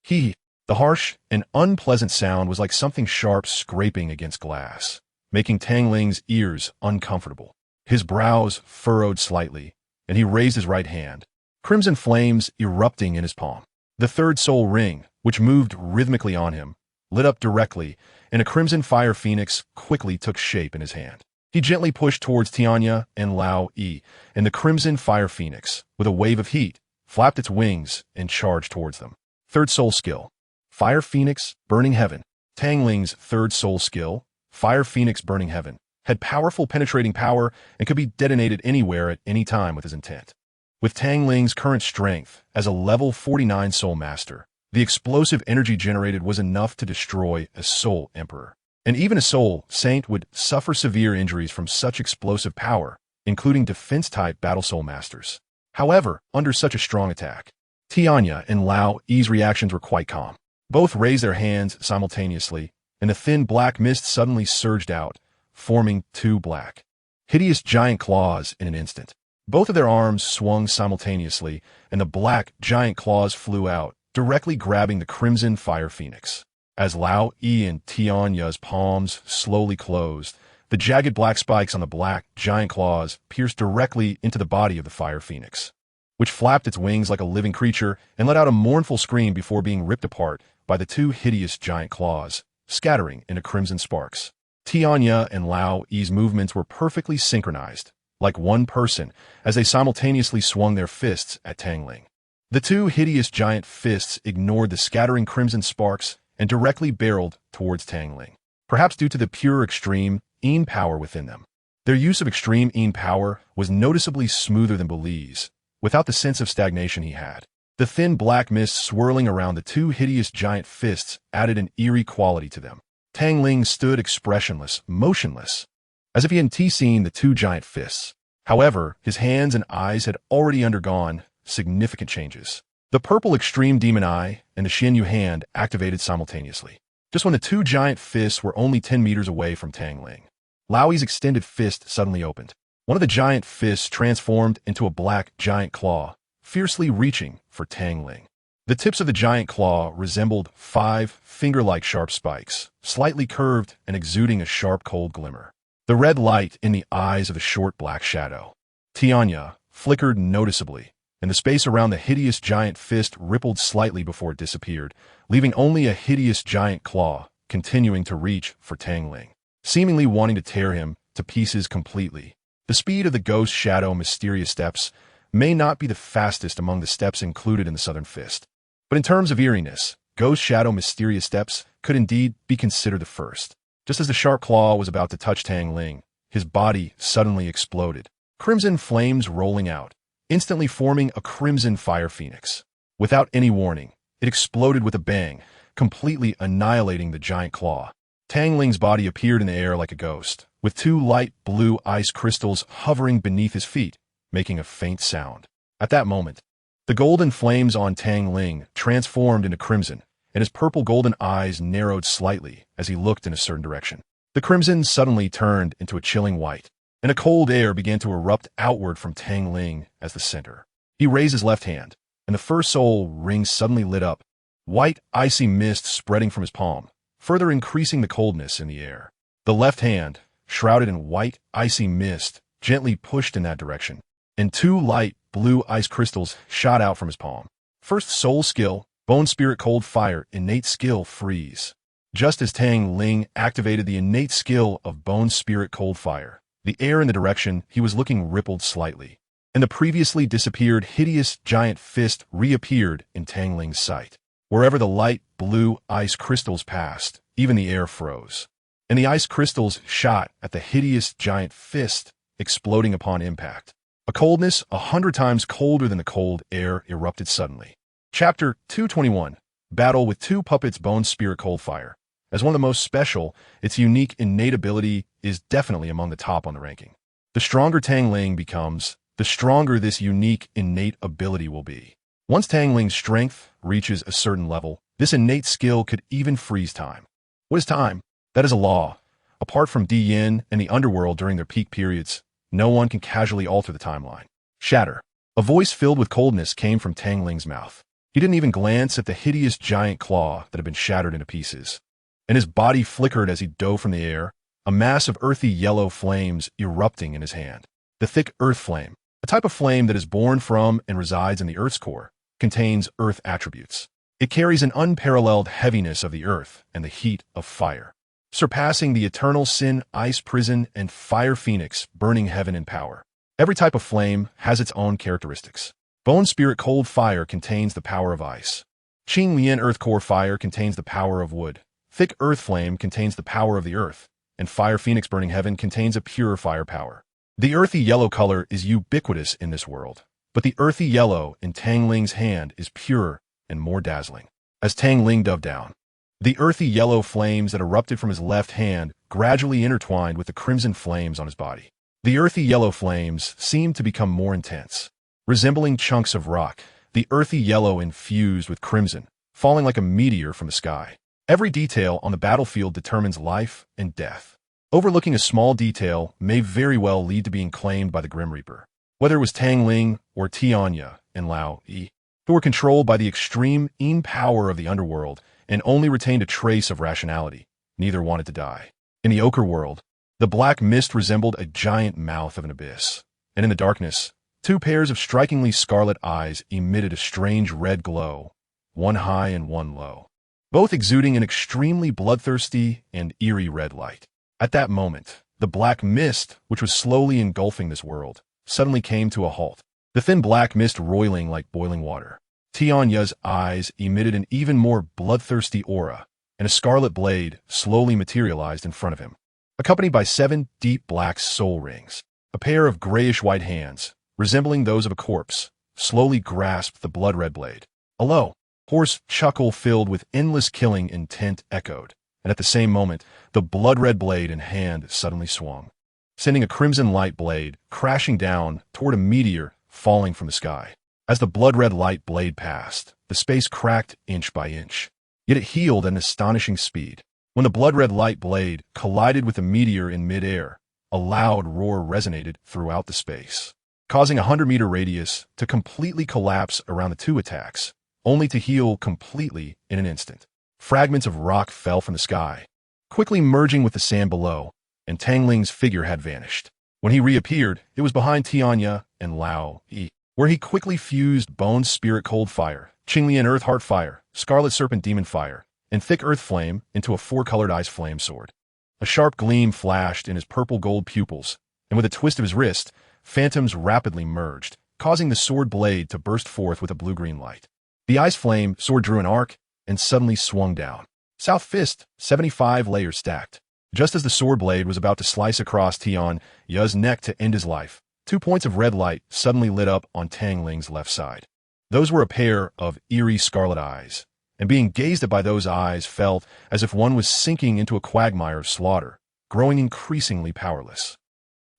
The harsh and unpleasant sound was like something sharp scraping against glass, making Tang Ling's ears uncomfortable. His brows furrowed slightly, and he raised his right hand, crimson flames erupting in his palm. The 3rd soul ring, which moved rhythmically on him, lit up directly, and a crimson fire phoenix quickly took shape in his hand. He gently pushed towards Tianya and Lao Yi, and the crimson fire phoenix, with a wave of heat, flapped its wings and charged towards them. 3rd soul skill, Fire Phoenix, Burning Heaven. Tang Ling's 3rd soul skill, Fire Phoenix Burning Heaven, had powerful penetrating power and could be detonated anywhere at any time with his intent. With Tang Ling's current strength as a level 49 soul master, the explosive energy generated was enough to destroy a soul emperor. And even a soul saint would suffer severe injuries from such explosive power, including defense-type battle soul masters. However, under such a strong attack, Tianya and Lao Yi's reactions were quite calm. Both raised their hands simultaneously, and the thin black mist suddenly surged out, forming 2 black, hideous giant claws in an instant. Both of their arms swung simultaneously, and the black giant claws flew out, directly grabbing the crimson fire phoenix. As Lao Yi and Tianya's palms slowly closed, the jagged black spikes on the black giant claws pierced directly into the body of the fire phoenix, which flapped its wings like a living creature and let out a mournful scream before being ripped apart by the 2 hideous giant claws, scattering into crimson sparks. Tianya and Lao Yi's movements were perfectly synchronized, like one person, as they simultaneously swung their fists at Tang Ling. The 2 hideous giant fists ignored the scattering crimson sparks and directly barreled towards Tang Ling, perhaps due to the pure extreme Yin power within them. Their use of extreme Yin power was noticeably smoother than Belize, without the sense of stagnation he had. The thin black mist swirling around the 2 hideous giant fists added an eerie quality to them. Tang Ling stood expressionless, motionless, as if he hadn't seen the 2 giant fists. However, his hands and eyes had already undergone significant changes. The purple extreme demon eye and the Xianyu hand activated simultaneously, just when the 2 giant fists were only 10 meters away from Tang Ling. Lao Yi's extended fist suddenly opened. One of the giant fists transformed into a black giant claw, fiercely reaching for Tang Ling. The tips of the giant claw resembled 5 finger-like sharp spikes, slightly curved and exuding a sharp cold glimmer. The red light in the eyes of the short black shadow, Tianya, flickered noticeably, and the space around the hideous giant fist rippled slightly before it disappeared, leaving only a hideous giant claw continuing to reach for Tang Ling, seemingly wanting to tear him to pieces completely. The speed of the ghost shadow mysterious steps may not be the fastest among the steps included in the Southern Fist, but in terms of eeriness, ghost shadow mysterious steps could indeed be considered the first. Just as the sharp claw was about to touch Tang Ling, his body suddenly exploded, crimson flames rolling out, instantly forming a crimson fire phoenix. Without any warning, it exploded with a bang, completely annihilating the giant claw. Tang Ling's body appeared in the air like a ghost, with 2 light blue ice crystals hovering beneath his feet, making a faint sound. At that moment, the golden flames on Tang Ling transformed into crimson, and his purple-golden eyes narrowed slightly as he looked in a certain direction. The crimson suddenly turned into a chilling white, and a cold air began to erupt outward from Tang Ling as the center. He raised his left hand, and the first soul ring suddenly lit up, white, icy mist spreading from his palm, further increasing the coldness in the air. The left hand, shrouded in white, icy mist, gently pushed in that direction, and 2 light, blue ice crystals shot out from his palm. First soul skill, Bone Spirit Cold Fire, innate skill Freeze. Just as Tang Ling activated the innate skill of Bone Spirit Cold Fire, the air in the direction he was looking rippled slightly, and the previously disappeared hideous giant fist reappeared in Tang Ling's sight. Wherever the light blue ice crystals passed, even the air froze, and the ice crystals shot at the hideous giant fist, exploding upon impact. A coldness 100 times colder than the cold air erupted suddenly. Chapter 221, Battle with 2 Puppets Bone Spirit Cold Fire. As one of the most special, its unique innate ability is definitely among the top on the ranking. The stronger Tang Ling becomes, the stronger this unique innate ability will be. Once Tang Ling's strength reaches a certain level, this innate skill could even freeze time. What is time? That is a law. Apart from Di Yin and the underworld during their peak periods, no one can casually alter the timeline. Shatter. A voice filled with coldness came from Tang Ling's mouth. He didn't even glance at the hideous giant claw that had been shattered into pieces, and his body flickered as he dove from the air, a mass of earthy yellow flames erupting in his hand. The thick earth flame, a type of flame that is born from and resides in the earth's core, contains earth attributes. It carries an unparalleled heaviness of the earth and the heat of fire, surpassing the eternal sin, ice prison, and fire phoenix burning heaven in power. Every type of flame has its own characteristics. Bone Spirit Cold Fire contains the power of ice. Qing Lian Earth Core Fire contains the power of wood. Thick Earth Flame contains the power of the earth, and Fire Phoenix Burning Heaven contains a pure fire power. The earthy yellow color is ubiquitous in this world, but the earthy yellow in Tang Ling's hand is purer and more dazzling. As Tang Ling dove down, the earthy yellow flames that erupted from his left hand gradually intertwined with the crimson flames on his body. The earthy yellow flames seemed to become more intense. Resembling chunks of rock, the earthy yellow infused with crimson, falling like a meteor from the sky. Every detail on the battlefield determines life and death. Overlooking a small detail may very well lead to being claimed by the Grim Reaper. Whether it was Tang Ling or Tianya and Lao Yi, who were controlled by the extreme power of the underworld and only retained a trace of rationality, neither wanted to die. In the ochre world, the black mist resembled a giant mouth of an abyss, and in the darkness, 2 pairs of strikingly scarlet eyes emitted a strange red glow, one high and one low, both exuding an extremely bloodthirsty and eerie red light. At that moment, the black mist, which was slowly engulfing this world, suddenly came to a halt, the thin black mist roiling like boiling water. Tianya's eyes emitted an even more bloodthirsty aura, and a scarlet blade slowly materialized in front of him, accompanied by 7 deep black soul rings. A pair of grayish-white hands, resembling those of a corpse, slowly grasped the blood-red blade. A low, hoarse chuckle filled with endless killing intent echoed, and at the same moment, the blood-red blade in hand suddenly swung, sending a crimson light blade crashing down toward a meteor falling from the sky. As the blood-red light blade passed, the space cracked inch by inch, yet it healed at an astonishing speed. When the blood-red light blade collided with the meteor in mid-air, a loud roar resonated throughout the space, causing a 100-meter radius to completely collapse around the 2 attacks, only to heal completely in an instant. Fragments of rock fell from the sky, quickly merging with the sand below, and Tang Ling's figure had vanished. When he reappeared, it was behind Tianya and Lao Yi, where he quickly fused Bone Spirit Cold Fire, Qinglian Earth Heart Fire, Scarlet Serpent Demon Fire, and Thick Earth Flame into a four-colored ice flame sword. A sharp gleam flashed in his purple-gold pupils, and with a twist of his wrist, phantoms rapidly merged, causing the sword blade to burst forth with a blue-green light. The ice flame sword drew an arc and suddenly swung down. South Fist, 75 layers stacked. Just as the sword blade was about to slice across Tianya's neck to end his life, 2 points of red light suddenly lit up on Tang Ling's left side. Those were a pair of eerie scarlet eyes, and being gazed at by those eyes felt as if one was sinking into a quagmire of slaughter, growing increasingly powerless.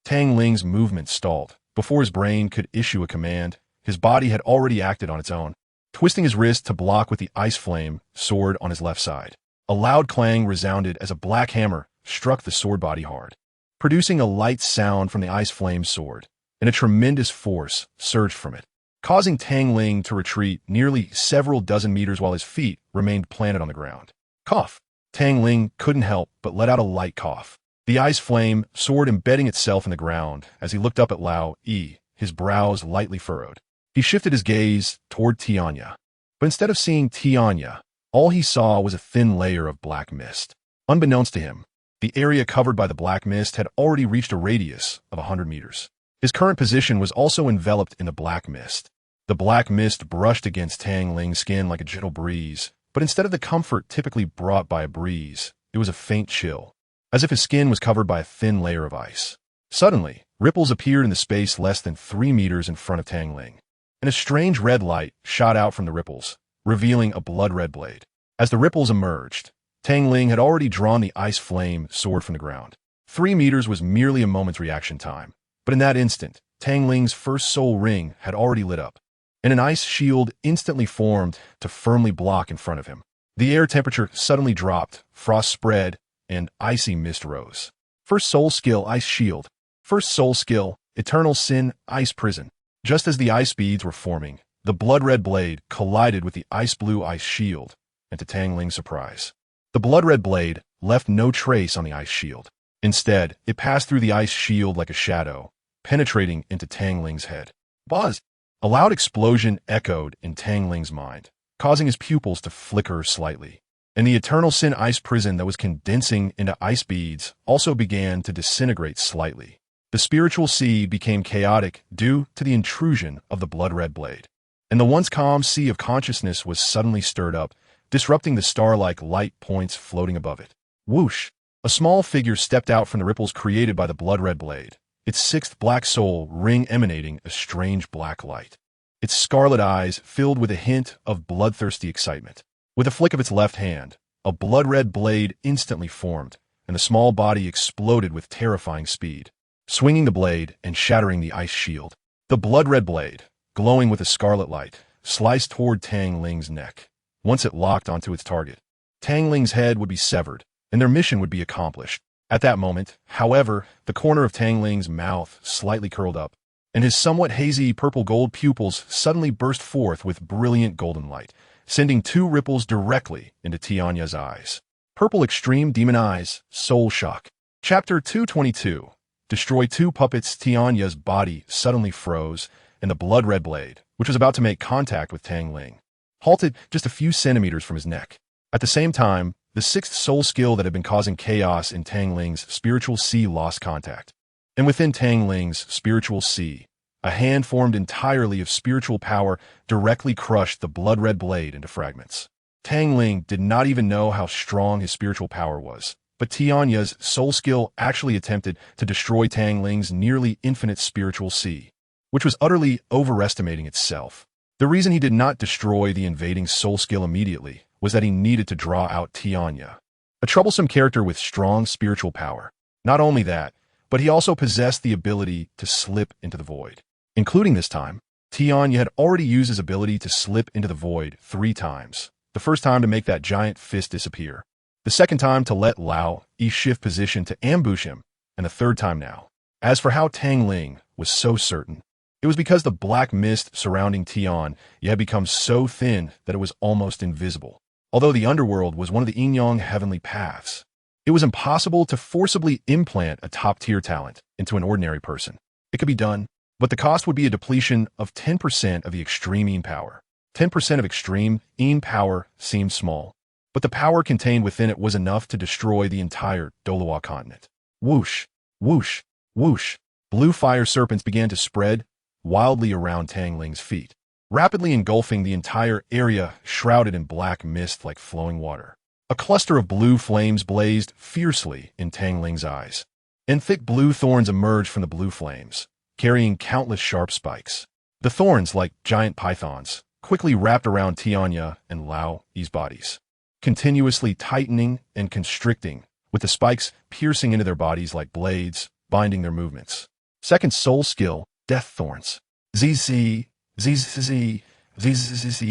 Tang Ling's movement stalled. Before his brain could issue a command, his body had already acted on its own, twisting his wrist to block with the ice flame sword on his left side. A loud clang resounded as a black hammer struck the sword body hard, producing a light sound from the ice flame sword, and a tremendous force surged from it, causing Tang Ling to retreat nearly several dozen meters while his feet remained planted on the ground. Cough. Tang Ling couldn't help but let out a light cough, the ice flame sword embedding itself in the ground as he looked up at Lao Yi, his brows lightly furrowed. He shifted his gaze toward Tianya, but instead of seeing Tianya, all he saw was a thin layer of black mist. Unbeknownst to him, the area covered by the black mist had already reached a radius of 100 meters. His current position was also enveloped in the black mist. The black mist brushed against Tang Ling's skin like a gentle breeze, but instead of the comfort typically brought by a breeze, it was a faint chill, as if his skin was covered by a thin layer of ice. Suddenly, ripples appeared in the space less than 3 meters in front of Tang Ling, and a strange red light shot out from the ripples, revealing a blood-red blade. As the ripples emerged, Tang Ling had already drawn the ice flame sword from the ground. 3 meters was merely a moment's reaction time, but in that instant, Tang Ling's first soul ring had already lit up, and an ice shield instantly formed to firmly block in front of him. The air temperature suddenly dropped, frost spread, and icy mist rose. First soul skill, Ice Shield. First soul skill, Eternal Sin, Ice Prison. Just as the ice beads were forming, the blood-red blade collided with the ice-blue ice shield, and to Tang Ling's surprise, the blood-red blade left no trace on the ice shield. Instead, it passed through the ice shield like a shadow, penetrating into Tang Ling's head. Buzz! A loud explosion echoed in Tang Ling's mind, causing his pupils to flicker slightly, and the Eternal Sin ice prison that was condensing into ice beads also began to disintegrate slightly. The spiritual sea became chaotic due to the intrusion of the blood-red blade, and the once calm sea of consciousness was suddenly stirred up, disrupting the star-like light points floating above it. Whoosh! A small figure stepped out from the ripples created by the blood-red blade, its sixth black soul ring emanating a strange black light. Its scarlet eyes filled with a hint of bloodthirsty excitement. With a flick of its left hand, a blood-red blade instantly formed, and the small body exploded with terrifying speed, swinging the blade and shattering the ice shield. The blood-red blade, glowing with a scarlet light, sliced toward Tang Ling's neck. Once it locked onto its target, Tang Ling's head would be severed, and their mission would be accomplished. At that moment, however, the corner of Tang Ling's mouth slightly curled up, and his somewhat hazy purple-gold pupils suddenly burst forth with brilliant golden light, sending 2 ripples directly into Tianya's eyes. Purple Extreme Demon Eyes, Soul Shock. Chapter 222. Destroy 2 puppets. Tianya's body suddenly froze, and the blood-red blade, which was about to make contact with Tang Ling, halted just a few centimeters from his neck. At the same time, the 6th soul skill that had been causing chaos in Tang Ling's spiritual sea lost contact. And within Tang Ling's spiritual sea, a hand formed entirely of spiritual power directly crushed the blood-red blade into fragments. Tang Ling did not even know how strong his spiritual power was, but Tianya's soul skill actually attempted to destroy Tang Ling's nearly infinite spiritual sea, which was utterly overestimating itself. The reason he did not destroy the invading soul skill immediately was that he needed to draw out Tianya, a troublesome character with strong spiritual power. Not only that, but he also possessed the ability to slip into the void. Including this time, Tianya had already used his ability to slip into the void 3 times. The first time to make that giant fist disappear, the second time to let Lao Yi shift position to ambush him, and the third time now. As for how Tang Ling was so certain, It was because the black mist surrounding Qian had become so thin that it was almost invisible. Although the underworld was one of the Yin-Yang heavenly paths, it was impossible to forcibly implant a top-tier talent into an ordinary person. It could be done, but the cost would be a depletion of 10% of the extreme Yin power. 10% of extreme Yin power seemed small, but the power contained within it was enough to destroy the entire Douluo continent. Whoosh, whoosh, whoosh. Blue fire serpents began to spread wildly around Tang Ling's feet, rapidly engulfing the entire area shrouded in black mist like flowing water. A cluster of blue flames blazed fiercely in Tang Ling's eyes, and thick blue thorns emerged from the blue flames, carrying countless sharp spikes. The thorns, like giant pythons, quickly wrapped around Tianya and Lao Yi's bodies, continuously tightening and constricting, with the spikes piercing into their bodies like blades, binding their movements. Second soul skill, Death Thorns. ZZ, ZZZ, ZZZ.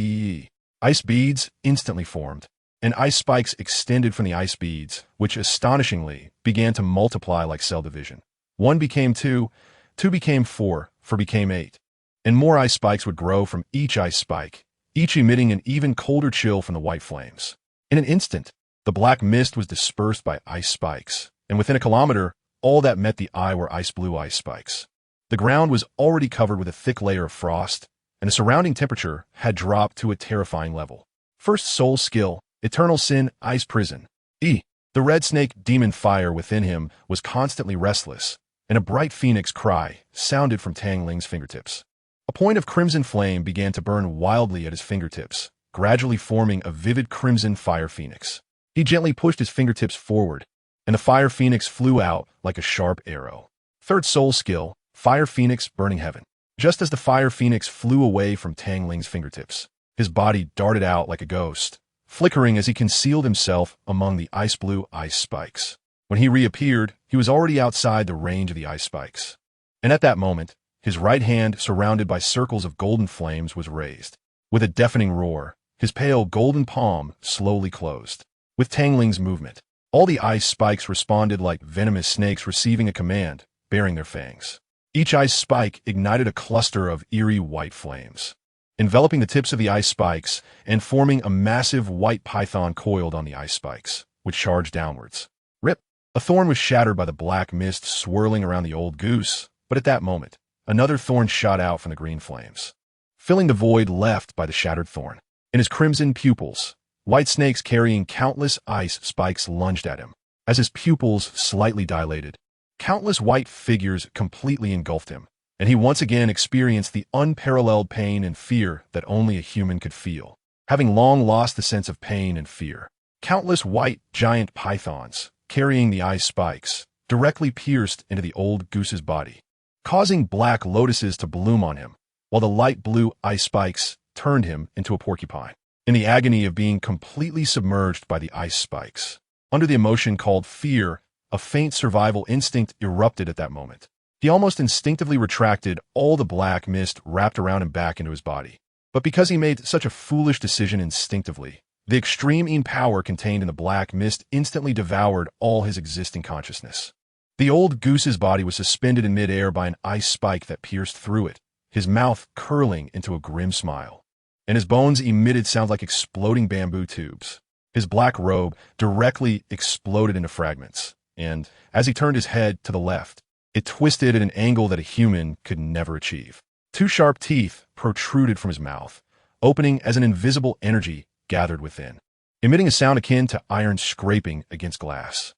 Ice beads instantly formed, and ice spikes extended from the ice beads, which astonishingly began to multiply like cell division. 1 became 2, 2 became 4, 4 became 8. And more ice spikes would grow from each ice spike, each emitting an even colder chill from the white flames. In an instant, the black mist was dispersed by ice spikes, and within a kilometer, all that met the eye were ice blue ice spikes. The ground was already covered with a thick layer of frost, and the surrounding temperature had dropped to a terrifying level. First soul skill, Eternal Sin, Ice Prison. The red snake demon fire within him was constantly restless, and a bright phoenix cry sounded from Tang Ling's fingertips. A point of crimson flame began to burn wildly at his fingertips, gradually forming a vivid crimson fire phoenix. He gently pushed his fingertips forward, and the fire phoenix flew out like a sharp arrow. Third soul skill, Fire Phoenix, Burning Heaven. Just as the fire phoenix flew away from Tang Ling's fingertips, his body darted out like a ghost, flickering as he concealed himself among the ice blue ice spikes. When he reappeared, he was already outside the range of the ice spikes. And at that moment, his right hand, surrounded by circles of golden flames, was raised. With a deafening roar, his pale golden palm slowly closed. With Tang Ling's movement, all the ice spikes responded like venomous snakes receiving a command, baring their fangs. Each ice spike ignited a cluster of eerie white flames, enveloping the tips of the ice spikes and forming a massive white python coiled on the ice spikes, which charged downwards. Rip! A thorn was shattered by the black mist swirling around the old goose, but at that moment, another thorn shot out from the green flames, filling the void left by the shattered thorn. In his crimson pupils, white snakes carrying countless ice spikes lunged at him. As his pupils slightly dilated, countless white figures completely engulfed him, and he once again experienced the unparalleled pain and fear that only a human could feel. Having long lost the sense of pain and fear, countless white giant pythons, carrying the ice spikes, directly pierced into the old goose's body, causing black lotuses to bloom on him, while the light blue ice spikes turned him into a porcupine. In the agony of being completely submerged by the ice spikes, under the emotion called fear, a faint survival instinct erupted at that moment. He almost instinctively retracted all the black mist wrapped around him back into his body. But because he made such a foolish decision instinctively, the extreme Yin power contained in the black mist instantly devoured all his existing consciousness. The old goose's body was suspended in midair by an ice spike that pierced through it, his mouth curling into a grim smile, and his bones emitted sounds like exploding bamboo tubes. His black robe directly exploded into fragments, and as he turned his head to the left, it twisted at an angle that a human could never achieve. 2 sharp teeth protruded from his mouth, opening as an invisible energy gathered within, emitting a sound akin to iron scraping against glass.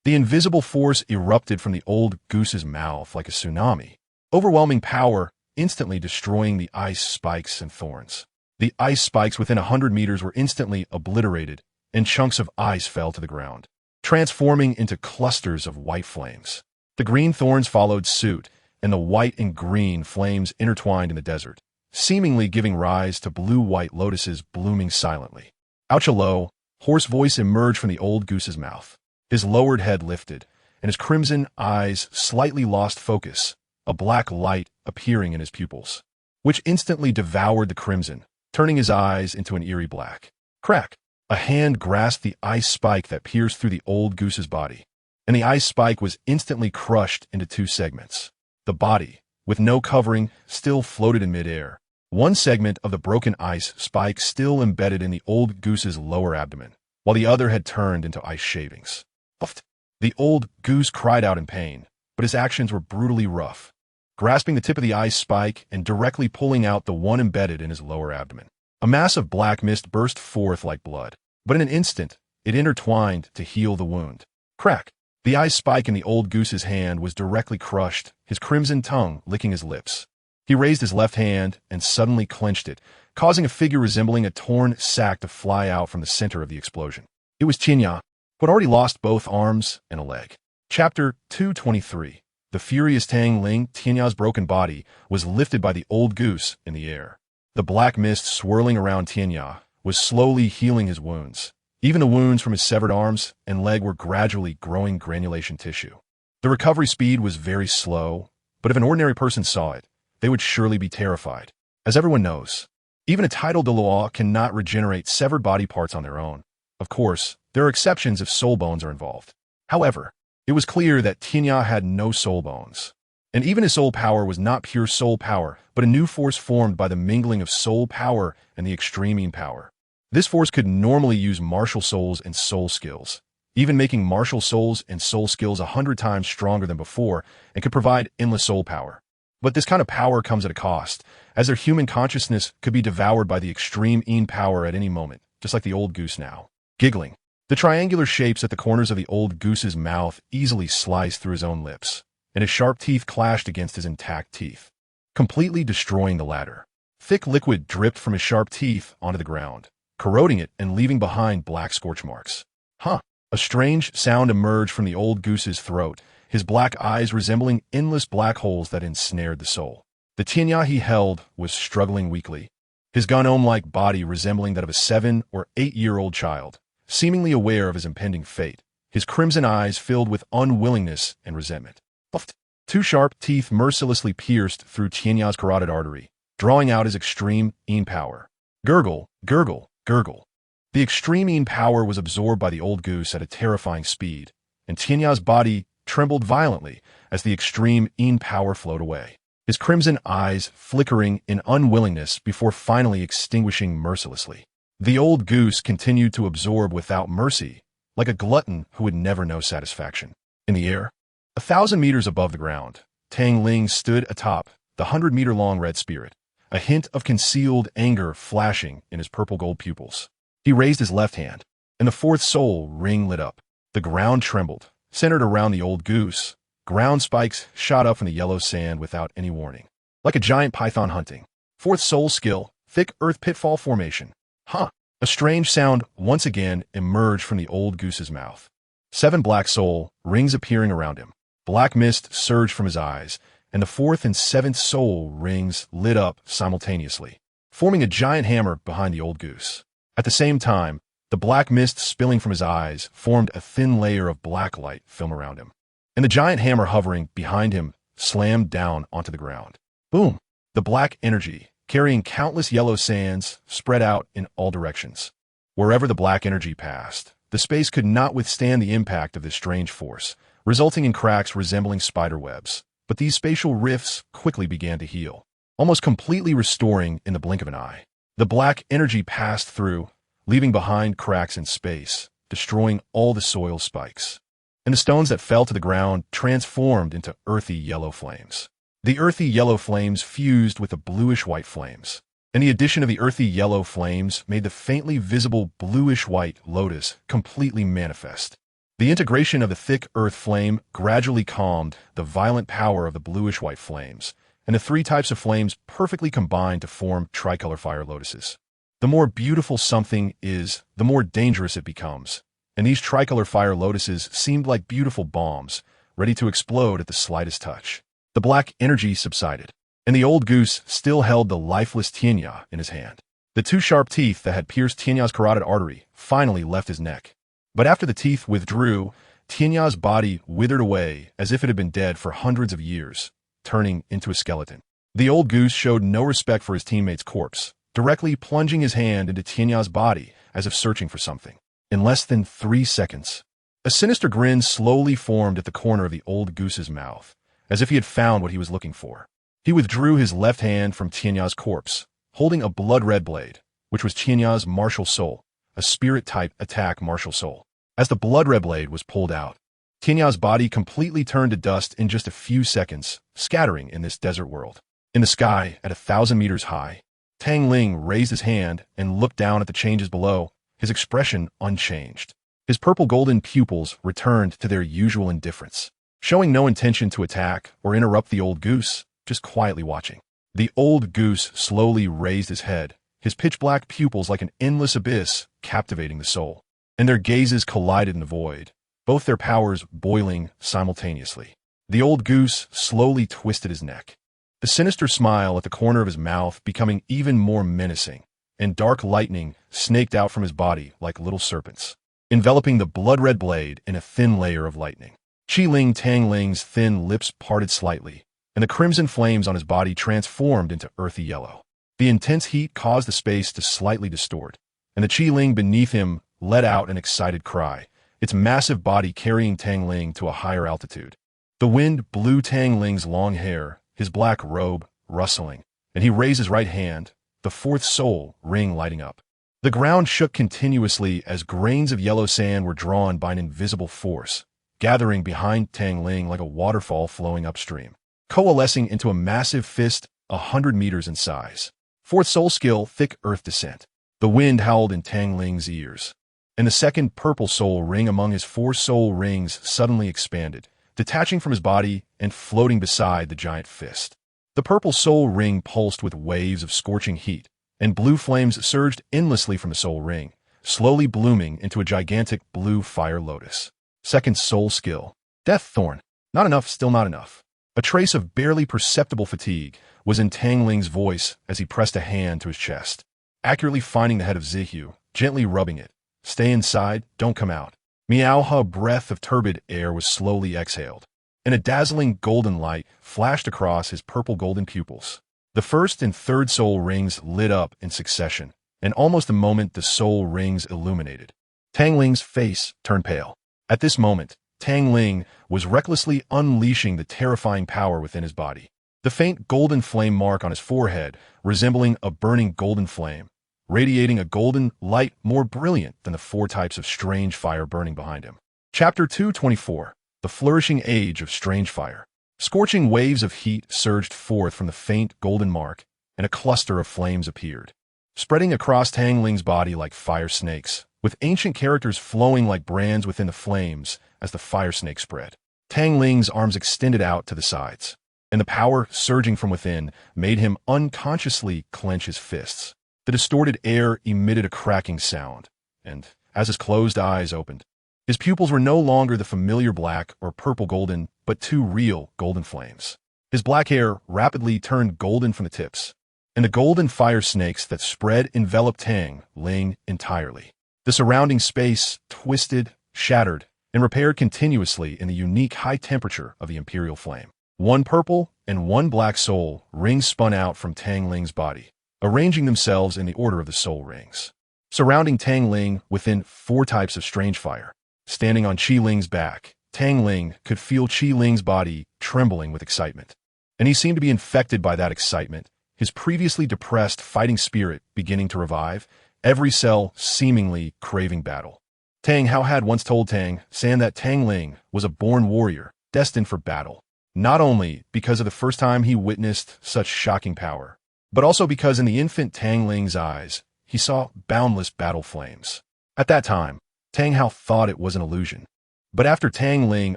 The invisible force erupted from the old goose's mouth like a tsunami, overwhelming power, instantly destroying the ice spikes and thorns. The ice spikes within 100 meters were instantly obliterated, and chunks of ice fell to the ground, transforming into clusters of white flames. The green thorns followed suit, and the white and green flames intertwined in the desert, seemingly giving rise to blue-white lotuses blooming silently. Ouch! A low, hoarse voice emerged from the old goose's mouth. His lowered head lifted, and his crimson eyes slightly lost focus, a black light appearing in his pupils, which instantly devoured the crimson, turning his eyes into an eerie black. Crack! A hand grasped the ice spike that pierced through the old goose's body, and the ice spike was instantly crushed into 2 segments. The body, with no covering, still floated in midair. One segment of the broken ice spike still embedded in the old goose's lower abdomen, while the other had turned into ice shavings. Puffed. The old goose cried out in pain, but his actions were brutally rough, grasping the tip of the ice spike and directly pulling out the one embedded in his lower abdomen. A mass of black mist burst forth like blood, but in an instant, it intertwined to heal the wound. Crack! The ice spike in the old goose's hand was directly crushed, his crimson tongue licking his lips. He raised his left hand and suddenly clenched it, causing a figure resembling a torn sack to fly out from the center of the explosion. It was Qian, who had already lost both arms and a leg. Chapter 223. The furious Tang Ling, Qian's broken body, was lifted by the old goose in the air. The black mist swirling around Qian was slowly healing his wounds. Even the wounds from his severed arms and leg were gradually growing granulation tissue. The recovery speed was very slow, but if an ordinary person saw it, they would surely be terrified. As everyone knows, even a titled Douluo cannot regenerate severed body parts on their own. Of course, there are exceptions if soul bones are involved. However, it was clear that Qian had no soul bones. And even his soul power was not pure soul power, but a new force formed by the mingling of soul power and the extreme power. This force could normally use martial souls and soul skills, even making martial souls and soul skills 100 times stronger than before, and could provide endless soul power. But this kind of power comes at a cost, as their human consciousness could be devoured by the extreme power at any moment, just like the old goose now. Giggling, the triangular shapes at the corners of the old goose's mouth easily sliced through his own lips, and his sharp teeth clashed against his intact teeth, completely destroying the latter. Thick liquid dripped from his sharp teeth onto the ground, corroding it and leaving behind black scorch marks. Huh! A strange sound emerged from the old goose's throat, his black eyes resembling endless black holes that ensnared the soul. The Qian he held was struggling weakly, his gnome-like body resembling that of a 7- or 8-year-old child, seemingly aware of his impending fate, his crimson eyes filled with unwillingness and resentment. Puffed. Two sharp teeth mercilessly pierced through Qian's carotid artery, drawing out his extreme power. Gurgle, gurgle, gurgle. The extreme power was absorbed by the old goose at a terrifying speed, and Qian's body trembled violently as the extreme power flowed away, his crimson eyes flickering in unwillingness before finally extinguishing mercilessly. The old goose continued to absorb without mercy, like a glutton who would never know satisfaction. In the air, 1,000 meters above the ground, Tang Ling stood atop the 100-meter-long red spirit, a hint of concealed anger flashing in his purple-gold pupils. He raised his left hand, and the fourth soul ring lit up. The ground trembled, centered around the old goose. Ground spikes shot up from the yellow sand without any warning, like a giant python hunting. Fourth soul skill, thick earth pitfall formation. Huh! A strange sound once again emerged from the old goose's mouth. 7 black soul rings appearing around him. Black mist surged from his eyes, and the 4th and 7th soul rings lit up simultaneously, forming a giant hammer behind the old goose. At the same time, the black mist spilling from his eyes formed a thin layer of black light film around him, and the giant hammer hovering behind him slammed down onto the ground. Boom! The black energy, carrying countless yellow sands, spread out in all directions. Wherever the black energy passed, the space could not withstand the impact of this strange force, resulting in cracks resembling spider webs. But these spatial rifts quickly began to heal, almost completely restoring in the blink of an eye. The black energy passed through, leaving behind cracks in space, destroying all the soil spikes. And the stones that fell to the ground transformed into earthy yellow flames. The earthy yellow flames fused with the bluish-white flames, and the addition of the earthy yellow flames made the faintly visible bluish-white lotus completely manifest. The integration of the thick earth flame gradually calmed the violent power of the bluish-white flames, and the 3 types of flames perfectly combined to form tricolor fire lotuses. The more beautiful something is, the more dangerous it becomes, and these tricolor fire lotuses seemed like beautiful bombs, ready to explode at the slightest touch. The black energy subsided, and the old goose still held the lifeless Qian in his hand. The 2 sharp teeth that had pierced Qian's carotid artery finally left his neck. But after the teeth withdrew, Qian's body withered away as if it had been dead for hundreds of years, turning into a skeleton. The old goose showed no respect for his teammate's corpse, directly plunging his hand into Qian's body as if searching for something. In less than 3 seconds, a sinister grin slowly formed at the corner of the old goose's mouth, as if he had found what he was looking for. He withdrew his left hand from Tianya's corpse, holding a blood-red blade, which was Tianya's martial soul, a spirit-type attack martial soul. As the blood-red blade was pulled out, Tianya's body completely turned to dust in just a few seconds, scattering in this desert world. In the sky, at 1,000 meters high, Tang Ling raised his hand and looked down at the changes below, his expression unchanged. His purple-golden pupils returned to their usual indifference, showing no intention to attack or interrupt the old goose, just quietly watching. The old goose slowly raised his head, his pitch-black pupils like an endless abyss, captivating the soul. And their gazes collided in the void, both their powers boiling simultaneously. The old goose slowly twisted his neck, the sinister smile at the corner of his mouth becoming even more menacing, and dark lightning snaked out from his body like little serpents, enveloping the blood-red blade in a thin layer of lightning. Tang Ling's thin lips parted slightly, and the crimson flames on his body transformed into earthy yellow. The intense heat caused the space to slightly distort, and the Qian beneath him let out an excited cry, its massive body carrying Tang Ling to a higher altitude. The wind blew Tang Ling's long hair, his black robe rustling, and he raised his right hand, the fourth soul ring lighting up. The ground shook continuously as grains of yellow sand were drawn by an invisible force, gathering behind Tang Ling like a waterfall flowing upstream, coalescing into a massive fist 100 meters in size. Fourth soul skill, thick earth descent. The wind howled in Tang Ling's ears, and the second purple soul ring among his 4 soul rings suddenly expanded, detaching from his body and floating beside the giant fist. The purple soul ring pulsed with waves of scorching heat, and blue flames surged endlessly from the soul ring, slowly blooming into a gigantic blue fire lotus. Second soul skill, Death Thorn. Not enough, still not enough. A trace of barely perceptible fatigue was in Tang Ling's voice as he pressed a hand to his chest, accurately finding the head of Zihu, gently rubbing it. Stay inside, don't come out. Meowha breath of turbid air was slowly exhaled, and a dazzling golden light flashed across his purple-golden pupils. The first and third soul rings lit up in succession, and almost the moment the soul rings illuminated, Tang Ling's face turned pale. At this moment, Tang Ling was recklessly unleashing the terrifying power within his body. The faint golden flame mark on his forehead resembling a burning golden flame, radiating a golden light more brilliant than the 4 types of strange fire burning behind him. Chapter 224, The Flourishing Age of Strange Fire. Scorching waves of heat surged forth from the faint golden mark, and a cluster of flames appeared, spreading across Tang Ling's body like fire snakes, with ancient characters flowing like brands within the flames as the fire snake spread. Tang Ling's arms extended out to the sides, and the power surging from within made him unconsciously clench his fists. The distorted air emitted a cracking sound, and, as his closed eyes opened, his pupils were no longer the familiar black or purple golden, but 2 real golden flames. His black hair rapidly turned golden from the tips, and the golden fire snakes that spread enveloped Tang Ling entirely. The surrounding space twisted, shattered, and repaired continuously in the unique high temperature of the imperial flame. 1 purple and 1 black soul rings spun out from Tang Ling's body, arranging themselves in the order of the soul rings, surrounding Tang Ling within 4 types of strange fire. Standing on Qi Ling's back, Tang Ling could feel Qi Ling's body trembling with excitement, and he seemed to be infected by that excitement, his previously depressed fighting spirit beginning to revive, every cell seemingly craving battle. Tang Hao had once told Tang San that Tang Ling was a born warrior, destined for battle, not only because of the first time he witnessed such shocking power, but also because in the infant Tang Ling's eyes, he saw boundless battle flames. At that time, Tang Hao thought it was an illusion, but after Tang Ling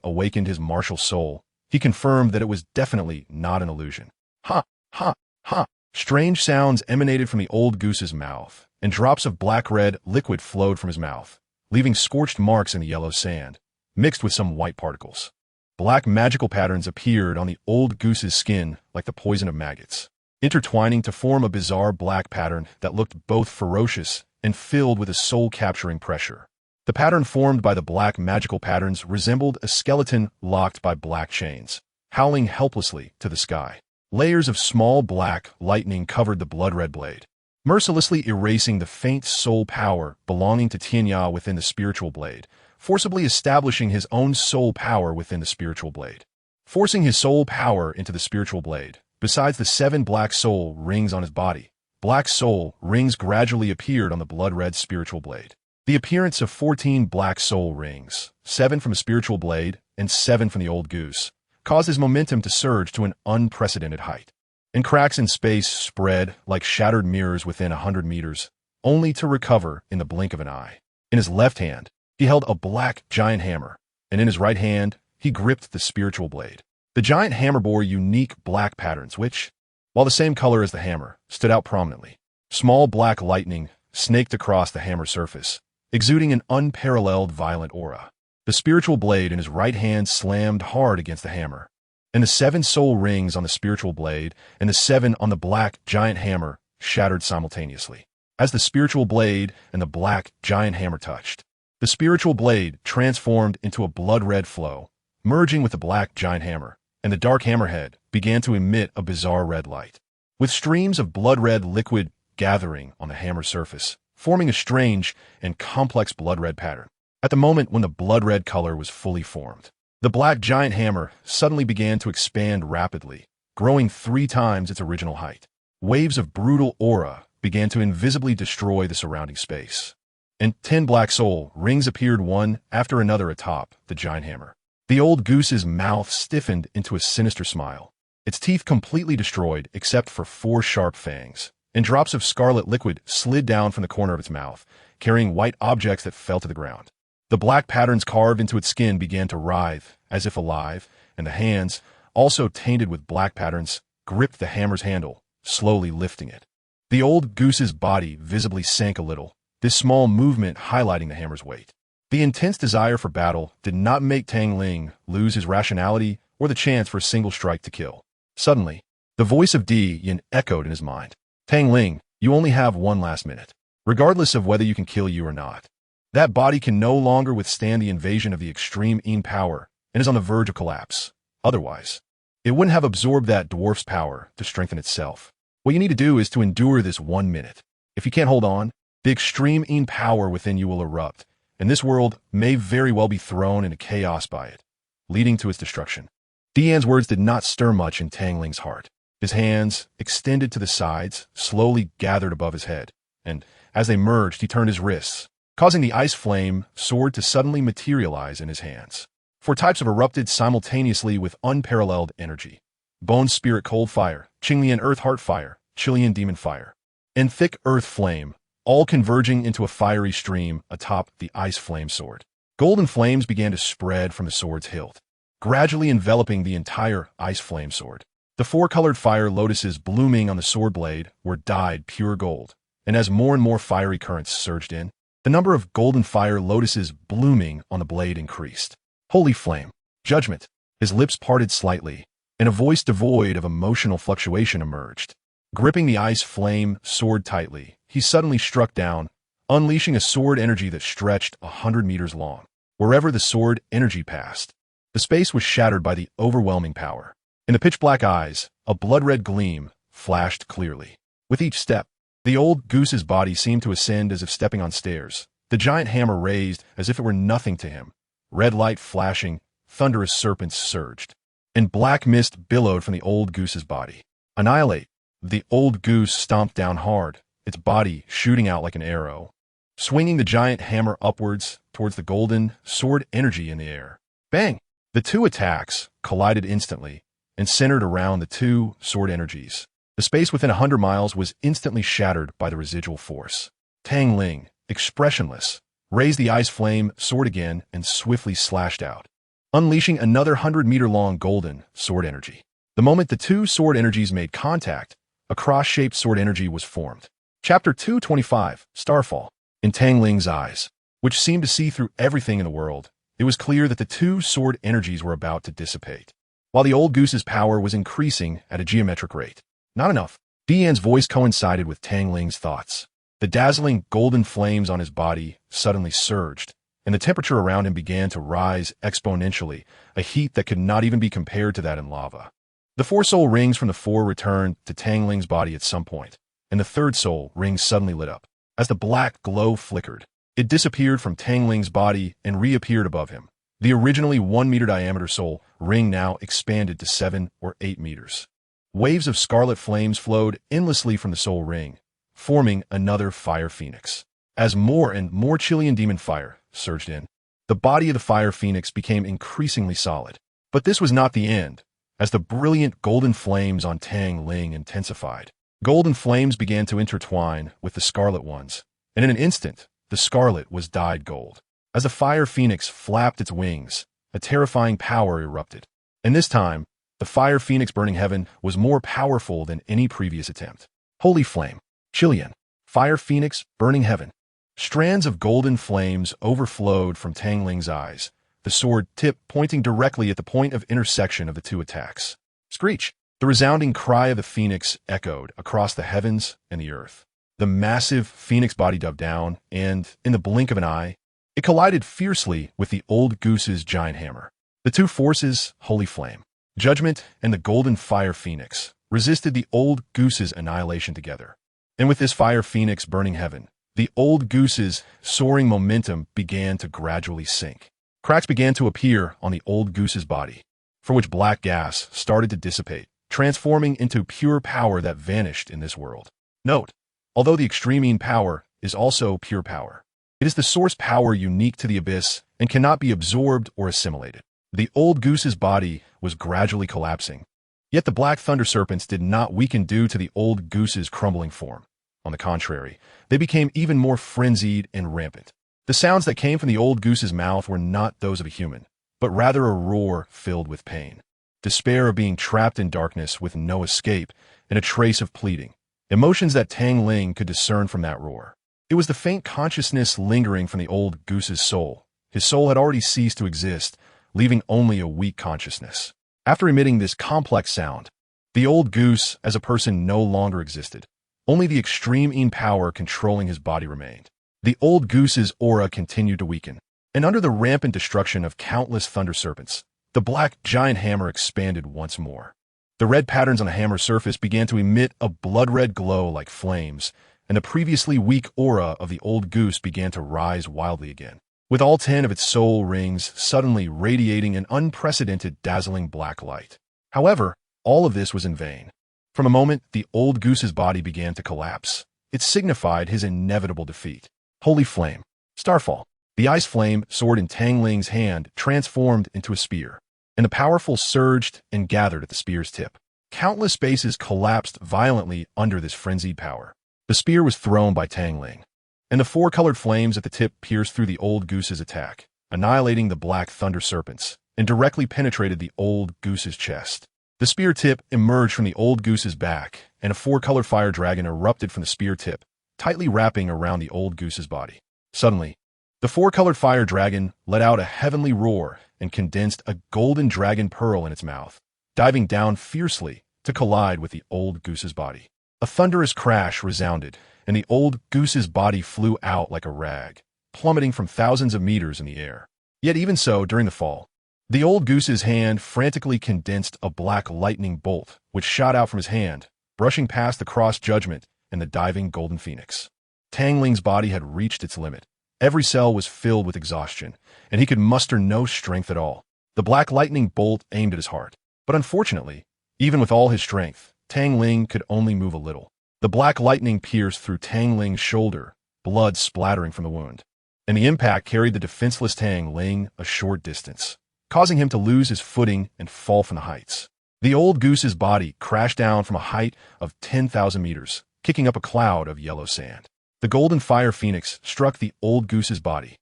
awakened his martial soul, he confirmed that it was definitely not an illusion. Ha, ha, ha. Strange sounds emanated from the old goose's mouth, and drops of black-red liquid flowed from his mouth, leaving scorched marks in the yellow sand, mixed with some white particles. Black magical patterns appeared on the old goose's skin like the poison of maggots, intertwining to form a bizarre black pattern that looked both ferocious and filled with a soul-capturing pressure. The pattern formed by the black magical patterns resembled a skeleton locked by black chains, howling helplessly to the sky. Layers of small black lightning covered the blood-red blade, mercilessly erasing the faint soul power belonging to Tianya within the spiritual blade, forcibly establishing his own soul power within the spiritual blade. Forcing his soul power into the spiritual blade, Besides the 7 black soul rings on his body, black soul rings gradually appeared on the blood-red spiritual blade. The appearance of 14 black soul rings, 7 from a spiritual blade and 7 from the old goose, caused his momentum to surge to an unprecedented height. And cracks in space spread like shattered mirrors within 100 meters, only to recover in the blink of an eye. In his left hand, he held a black giant hammer, and in his right hand, he gripped the spiritual blade. The giant hammer bore unique black patterns which, while the same color as the hammer, stood out prominently. Small black lightning snaked across the hammer surface, exuding an unparalleled violent aura. The spiritual blade in his right hand slammed hard against the hammer, and the 7 soul rings on the spiritual blade and the 7 on the black giant hammer shattered simultaneously. As the spiritual blade and the black giant hammer touched, the spiritual blade transformed into a blood-red flow, merging with the black giant hammer, and the dark hammerhead began to emit a bizarre red light, with streams of blood-red liquid gathering on the hammer surface, forming a strange and complex blood-red pattern. At the moment when the blood-red color was fully formed, the black giant hammer suddenly began to expand rapidly, growing 3 times its original height. Waves of brutal aura began to invisibly destroy the surrounding space, and 10 black soul rings appeared one after another atop the giant hammer. The old goose's mouth stiffened into a sinister smile, its teeth completely destroyed except for 4 sharp fangs, and drops of scarlet liquid slid down from the corner of its mouth, carrying white objects that fell to the ground. The black patterns carved into its skin began to writhe, as if alive, and the hands, also tainted with black patterns, gripped the hammer's handle, slowly lifting it. The old goose's body visibly sank a little, this small movement highlighting the hammer's weight. The intense desire for battle did not make Tang Ling lose his rationality or the chance for a single strike to kill. Suddenly, the voice of Qian echoed in his mind. Tang Ling, you only have 1 last minute. Regardless of whether you can kill you or not, that body can no longer withstand the invasion of the extreme Yin power and is on the verge of collapse. Otherwise, it wouldn't have absorbed that dwarf's power to strengthen itself. What you need to do is to endure this 1 minute. If you can't hold on, the extreme Yin power within you will erupt, and this world may very well be thrown into chaos by it, leading to its destruction. Dian's words did not stir much in Tang Ling's heart. His hands, extended to the sides, slowly gathered above his head, and as they merged, he turned his wrists, causing the ice flame sword to suddenly materialize in his hands. 4 types have erupted simultaneously with unparalleled energy: Bone Spirit Cold Fire, Qinglian Earth Heart Fire, Qilian Demon Fire, and Thick Earth Flame, all converging into a fiery stream atop the ice flame sword. Golden flames began to spread from the sword's hilt, gradually enveloping the entire ice flame sword. The 4-colored fire lotuses blooming on the sword blade were dyed pure gold, and as more and more fiery currents surged in, the number of golden fire lotuses blooming on the blade increased. Holy flame! Judgment! His lips parted slightly, and a voice devoid of emotional fluctuation emerged. Gripping the ice flame sword tightly, he suddenly struck down, unleashing a sword energy that stretched 100 meters long. Wherever the sword energy passed, the space was shattered by the overwhelming power. In the pitch-black eyes, a blood-red gleam flashed clearly. With each step, the old goose's body seemed to ascend as if stepping on stairs, the giant hammer raised as if it were nothing to him. Red light flashing, thunderous serpents surged, and black mist billowed from the old goose's body. Annihilate! The old goose stomped down hard, its body shooting out like an arrow, swinging the giant hammer upwards towards the golden sword energy in the air. Bang! The 2 attacks collided instantly and centered around the 2 sword energies. The space within 100 miles was instantly shattered by the residual force. Tang Ling, expressionless, raised the ice flame sword again and swiftly slashed out, unleashing another 100-meter-long golden sword energy. The moment the 2 sword energies made contact, a cross-shaped sword energy was formed. Chapter 225, Starfall. In Tang Ling's eyes, which seemed to see through everything in the world, it was clear that the 2 sword energies were about to dissipate, while the old goose's power was increasing at a geometric rate. Not enough. Dian's voice coincided with Tang Ling's thoughts. The dazzling golden flames on his body suddenly surged, and the temperature around him began to rise exponentially, a heat that could not even be compared to that in lava. The 4 soul rings from the 4 returned to Tang Ling's body at some point, and the 3rd soul ring suddenly lit up. As the black glow flickered, it disappeared from Tang Ling's body and reappeared above him. The originally 1-meter diameter soul ring now expanded to 7 or 8 meters. Waves of scarlet flames flowed endlessly from the soul ring, forming another fire phoenix. As more and more Chilean demon fire surged in, the body of the fire phoenix became increasingly solid. But this was not the end. As the brilliant golden flames on Tang Ling intensified, golden flames began to intertwine with the scarlet ones, and in an instant, the scarlet was dyed gold. As the fire phoenix flapped its wings, a terrifying power erupted. And this time, the fire phoenix burning heaven was more powerful than any previous attempt. Holy flame. Qian. Fire phoenix burning heaven. Strands of golden flames overflowed from Tang Ling's eyes, the sword tip pointing directly at the point of intersection of the two attacks. Screech! The resounding cry of the phoenix echoed across the heavens and the earth. The massive phoenix body dove down, and, in the blink of an eye, it collided fiercely with the old goose's giant hammer. The two forces, Holy Flame, Judgment, and the golden fire phoenix, resisted the old goose's annihilation together. And with this fire phoenix burning heaven, the old goose's soaring momentum began to gradually sink. Cracks began to appear on the old goose's body, for which black gas started to dissipate, transforming into pure power that vanished in this world. Note, although the extreme power is also pure power, it is the source power unique to the abyss and cannot be absorbed or assimilated. The old goose's body was gradually collapsing, yet the black thunder serpents did not weaken due to the old goose's crumbling form. On the contrary, they became even more frenzied and rampant. The sounds that came from the old goose's mouth were not those of a human, but rather a roar filled with pain, despair of being trapped in darkness with no escape, and a trace of pleading, emotions that Tang Ling could discern from that roar. It was the faint consciousness lingering from the old goose's soul. His soul had already ceased to exist, leaving only a weak consciousness. After emitting this complex sound, the old goose as a person no longer existed. Only the extreme power controlling his body remained. The old goose's aura continued to weaken, and under the rampant destruction of countless thunder serpents, the black giant hammer expanded once more. The red patterns on the hammer's surface began to emit a blood-red glow like flames, and the previously weak aura of the old goose began to rise wildly again, with all 10 of its soul rings suddenly radiating an unprecedented dazzling black light. However, all of this was in vain. From a moment, the old goose's body began to collapse. It signified his inevitable defeat. Holy Flame. Starfall. The ice flame sword in Tang Ling's hand transformed into a spear, and the powerful surged and gathered at the spear's tip. Countless spaces collapsed violently under this frenzied power. The spear was thrown by Tang Ling, and the four-colored flames at the tip pierced through the old goose's attack, annihilating the black thunder serpents, and directly penetrated the old goose's chest. The spear tip emerged from the old goose's back, and a four-colored fire dragon erupted from the spear tip, tightly wrapping around the old goose's body. Suddenly, the four-colored fire dragon let out a heavenly roar and condensed a golden dragon pearl in its mouth, diving down fiercely to collide with the old goose's body. A thunderous crash resounded, and the old goose's body flew out like a rag, plummeting from thousands of meters in the air. Yet even so, during the fall, the old goose's hand frantically condensed a black lightning bolt, which shot out from his hand, brushing past the cross judgment and the diving golden phoenix. Tang Ling's body had reached its limit. Every cell was filled with exhaustion, and he could muster no strength at all. The black lightning bolt aimed at his heart. But unfortunately, even with all his strength, Tang Ling could only move a little. The black lightning pierced through Tang Ling's shoulder, blood splattering from the wound, and the impact carried the defenseless Tang Ling a short distance, causing him to lose his footing and fall from the heights. The old goose's body crashed down from a height of 10,000 meters, kicking up a cloud of yellow sand. The golden fire phoenix struck the old goose's body,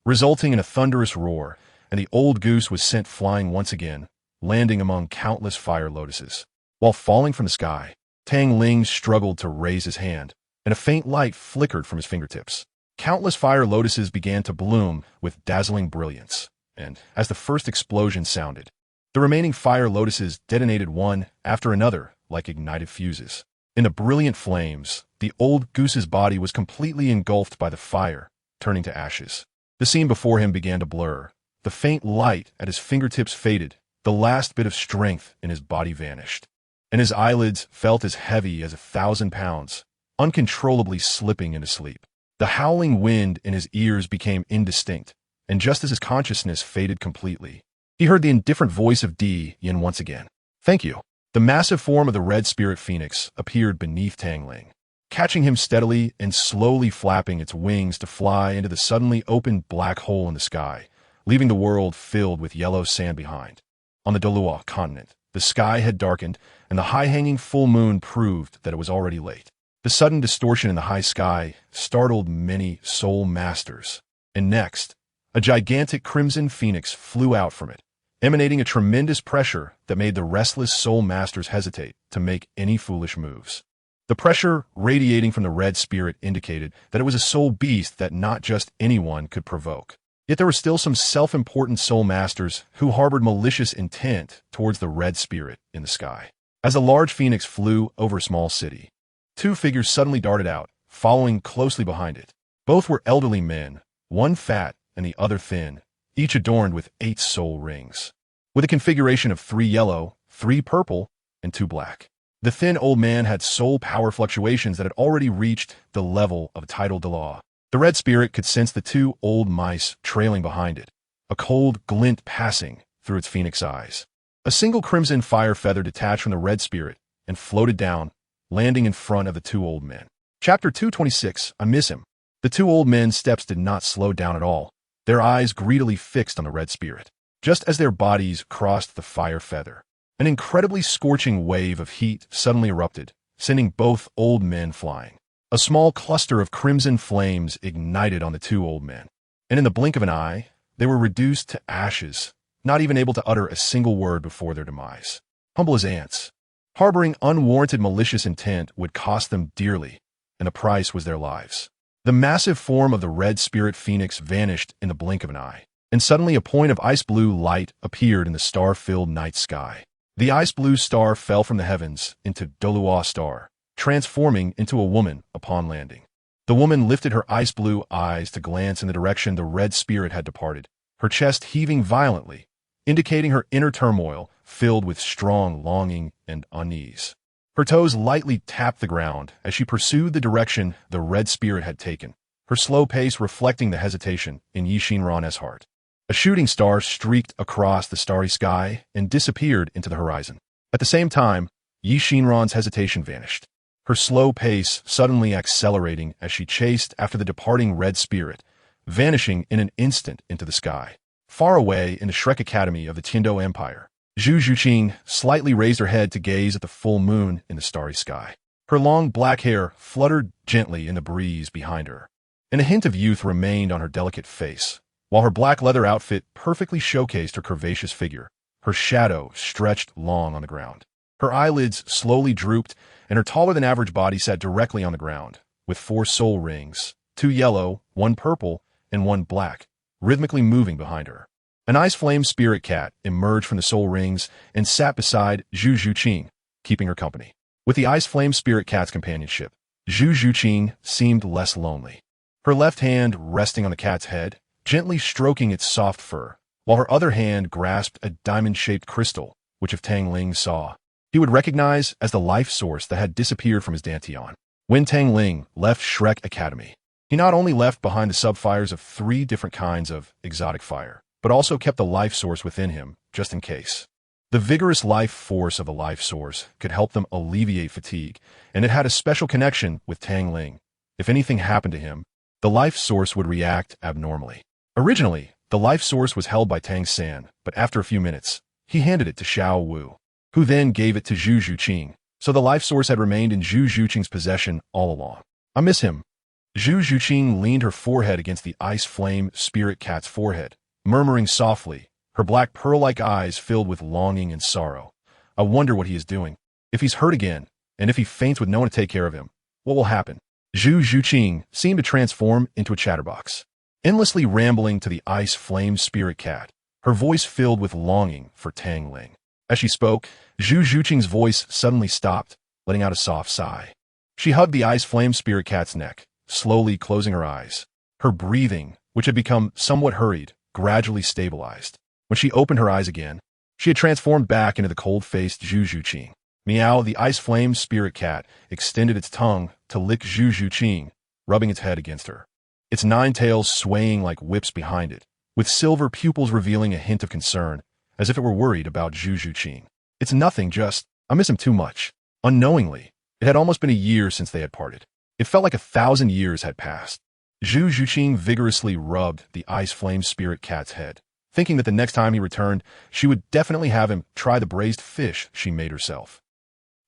resulting in a thunderous roar, and the old goose was sent flying once again, landing among countless fire lotuses. While falling from the sky, Tang Ling struggled to raise his hand, and a faint light flickered from his fingertips. Countless fire lotuses began to bloom with dazzling brilliance, and as the first explosion sounded, the remaining fire lotuses detonated one after another like ignited fuses. In the brilliant flames, the old goose's body was completely engulfed by the fire, turning to ashes. The scene before him began to blur. The faint light at his fingertips faded, the last bit of strength in his body vanished, and his eyelids felt as heavy as 1,000 pounds, uncontrollably slipping into sleep. The howling wind in his ears became indistinct, and just as his consciousness faded completely, he heard the indifferent voice of Di Yin once again. "Thank you." The massive form of the red spirit phoenix appeared beneath Tang Ling, catching him steadily and slowly flapping its wings to fly into the suddenly opened black hole in the sky, leaving the world filled with yellow sand behind. On the Douluo continent, the sky had darkened, and the high-hanging full moon proved that it was already late. The sudden distortion in the high sky startled many soul masters, and next, a gigantic crimson phoenix flew out from it, emanating a tremendous pressure that made the restless soul masters hesitate to make any foolish moves. The pressure radiating from the red spirit indicated that it was a soul beast that not just anyone could provoke. Yet there were still some self-important soul masters who harbored malicious intent towards the red spirit in the sky. As a large phoenix flew over a small city, two figures suddenly darted out, following closely behind it. Both were elderly men, one fat and the other thin, each adorned with 8 soul rings, with a configuration of 3 yellow, 3 purple, and 2 black. The thin old man had soul power fluctuations that had already reached the level of a tidal Dalu. The red spirit could sense the 2 old mice trailing behind it, a cold glint passing through its phoenix eyes. A single crimson fire feather detached from the red spirit and floated down, landing in front of the 2 old men. Chapter 226, I Miss Him. The 2 old men's steps did not slow down at all, their eyes greedily fixed on the red spirit. Just as their bodies crossed the fire feather, an incredibly scorching wave of heat suddenly erupted, sending both old men flying. A small cluster of crimson flames ignited on the 2 old men, and in the blink of an eye, they were reduced to ashes, not even able to utter a single word before their demise. Humble as ants, harboring unwarranted malicious intent would cost them dearly, and the price was their lives. The massive form of the red spirit phoenix vanished in the blink of an eye, and suddenly a point of ice-blue light appeared in the star-filled night sky. The ice-blue star fell from the heavens into Douluo star, transforming into a woman upon landing. The woman lifted her ice-blue eyes to glance in the direction the red spirit had departed, her chest heaving violently, indicating her inner turmoil filled with strong longing and unease. Her toes lightly tapped the ground as she pursued the direction the red spirit had taken, her slow pace reflecting the hesitation in Yixinran's heart. A shooting star streaked across the starry sky and disappeared into the horizon. At the same time, Yixinran's hesitation vanished, her slow pace suddenly accelerating as she chased after the departing red spirit, vanishing in an instant into the sky. Far away in the Shrek Academy of the Tiando Empire, Zhu Zhuqing slightly raised her head to gaze at the full moon in the starry sky. Her long black hair fluttered gently in the breeze behind her, and a hint of youth remained on her delicate face, while her black leather outfit perfectly showcased her curvaceous figure. Her shadow stretched long on the ground. Her eyelids slowly drooped, and her taller-than-average body sat directly on the ground, with 4 soul rings, 2 yellow, 1 purple, and 1 black, rhythmically moving behind her. An ice flame spirit cat emerged from the soul rings and sat beside Zhu Zhuqing, keeping her company. With the ice flame spirit cat's companionship, Zhu Zhuqing seemed less lonely. Her left hand resting on the cat's head, gently stroking its soft fur, while her other hand grasped a diamond-shaped crystal, which if Tang Ling saw, he would recognize as the life source that had disappeared from his dantian. When Tang Ling left Shrek Academy, he not only left behind the subfires of 3 different kinds of exotic fire, but also kept the life source within him, just in case. The vigorous life force of the life source could help them alleviate fatigue, and it had a special connection with Tang Ling. If anything happened to him, the life source would react abnormally. Originally, the life source was held by Tang San, but after a few minutes, he handed it to Xiao Wu, who then gave it to Zhu Zhuqing, so the life source had remained in Zhu Zhuqing's possession all along. I miss him. Zhu Zhuqing leaned her forehead against the ice flame spirit cat's forehead, murmuring softly, her black pearl-like eyes filled with longing and sorrow. I wonder what he is doing. If he's hurt again, and if he faints with no one to take care of him, what will happen? Zhu Zhuqing seemed to transform into a chatterbox, endlessly rambling to the ice flame spirit cat, her voice filled with longing for Tang Ling. As she spoke, Zhu Zhuqing's voice suddenly stopped, letting out a soft sigh. She hugged the ice flame spirit cat's neck, slowly closing her eyes. Her breathing, which had become somewhat hurried, gradually stabilized. When she opened her eyes again, she had transformed back into the cold-faced Zhu Zhuqing. Meow, the ice flame spirit cat, extended its tongue to lick Zhu Zhuqing, rubbing its head against her, its 9 tails swaying like whips behind it, with silver pupils revealing a hint of concern, as if it were worried about Zhu Zhuqing. It's nothing, just, I miss him too much. Unknowingly, it had almost been a year since they had parted. It felt like 1,000 years had passed. Zhu Zhuqing vigorously rubbed the ice flame spirit cat's head, thinking that the next time he returned, she would definitely have him try the braised fish she made herself.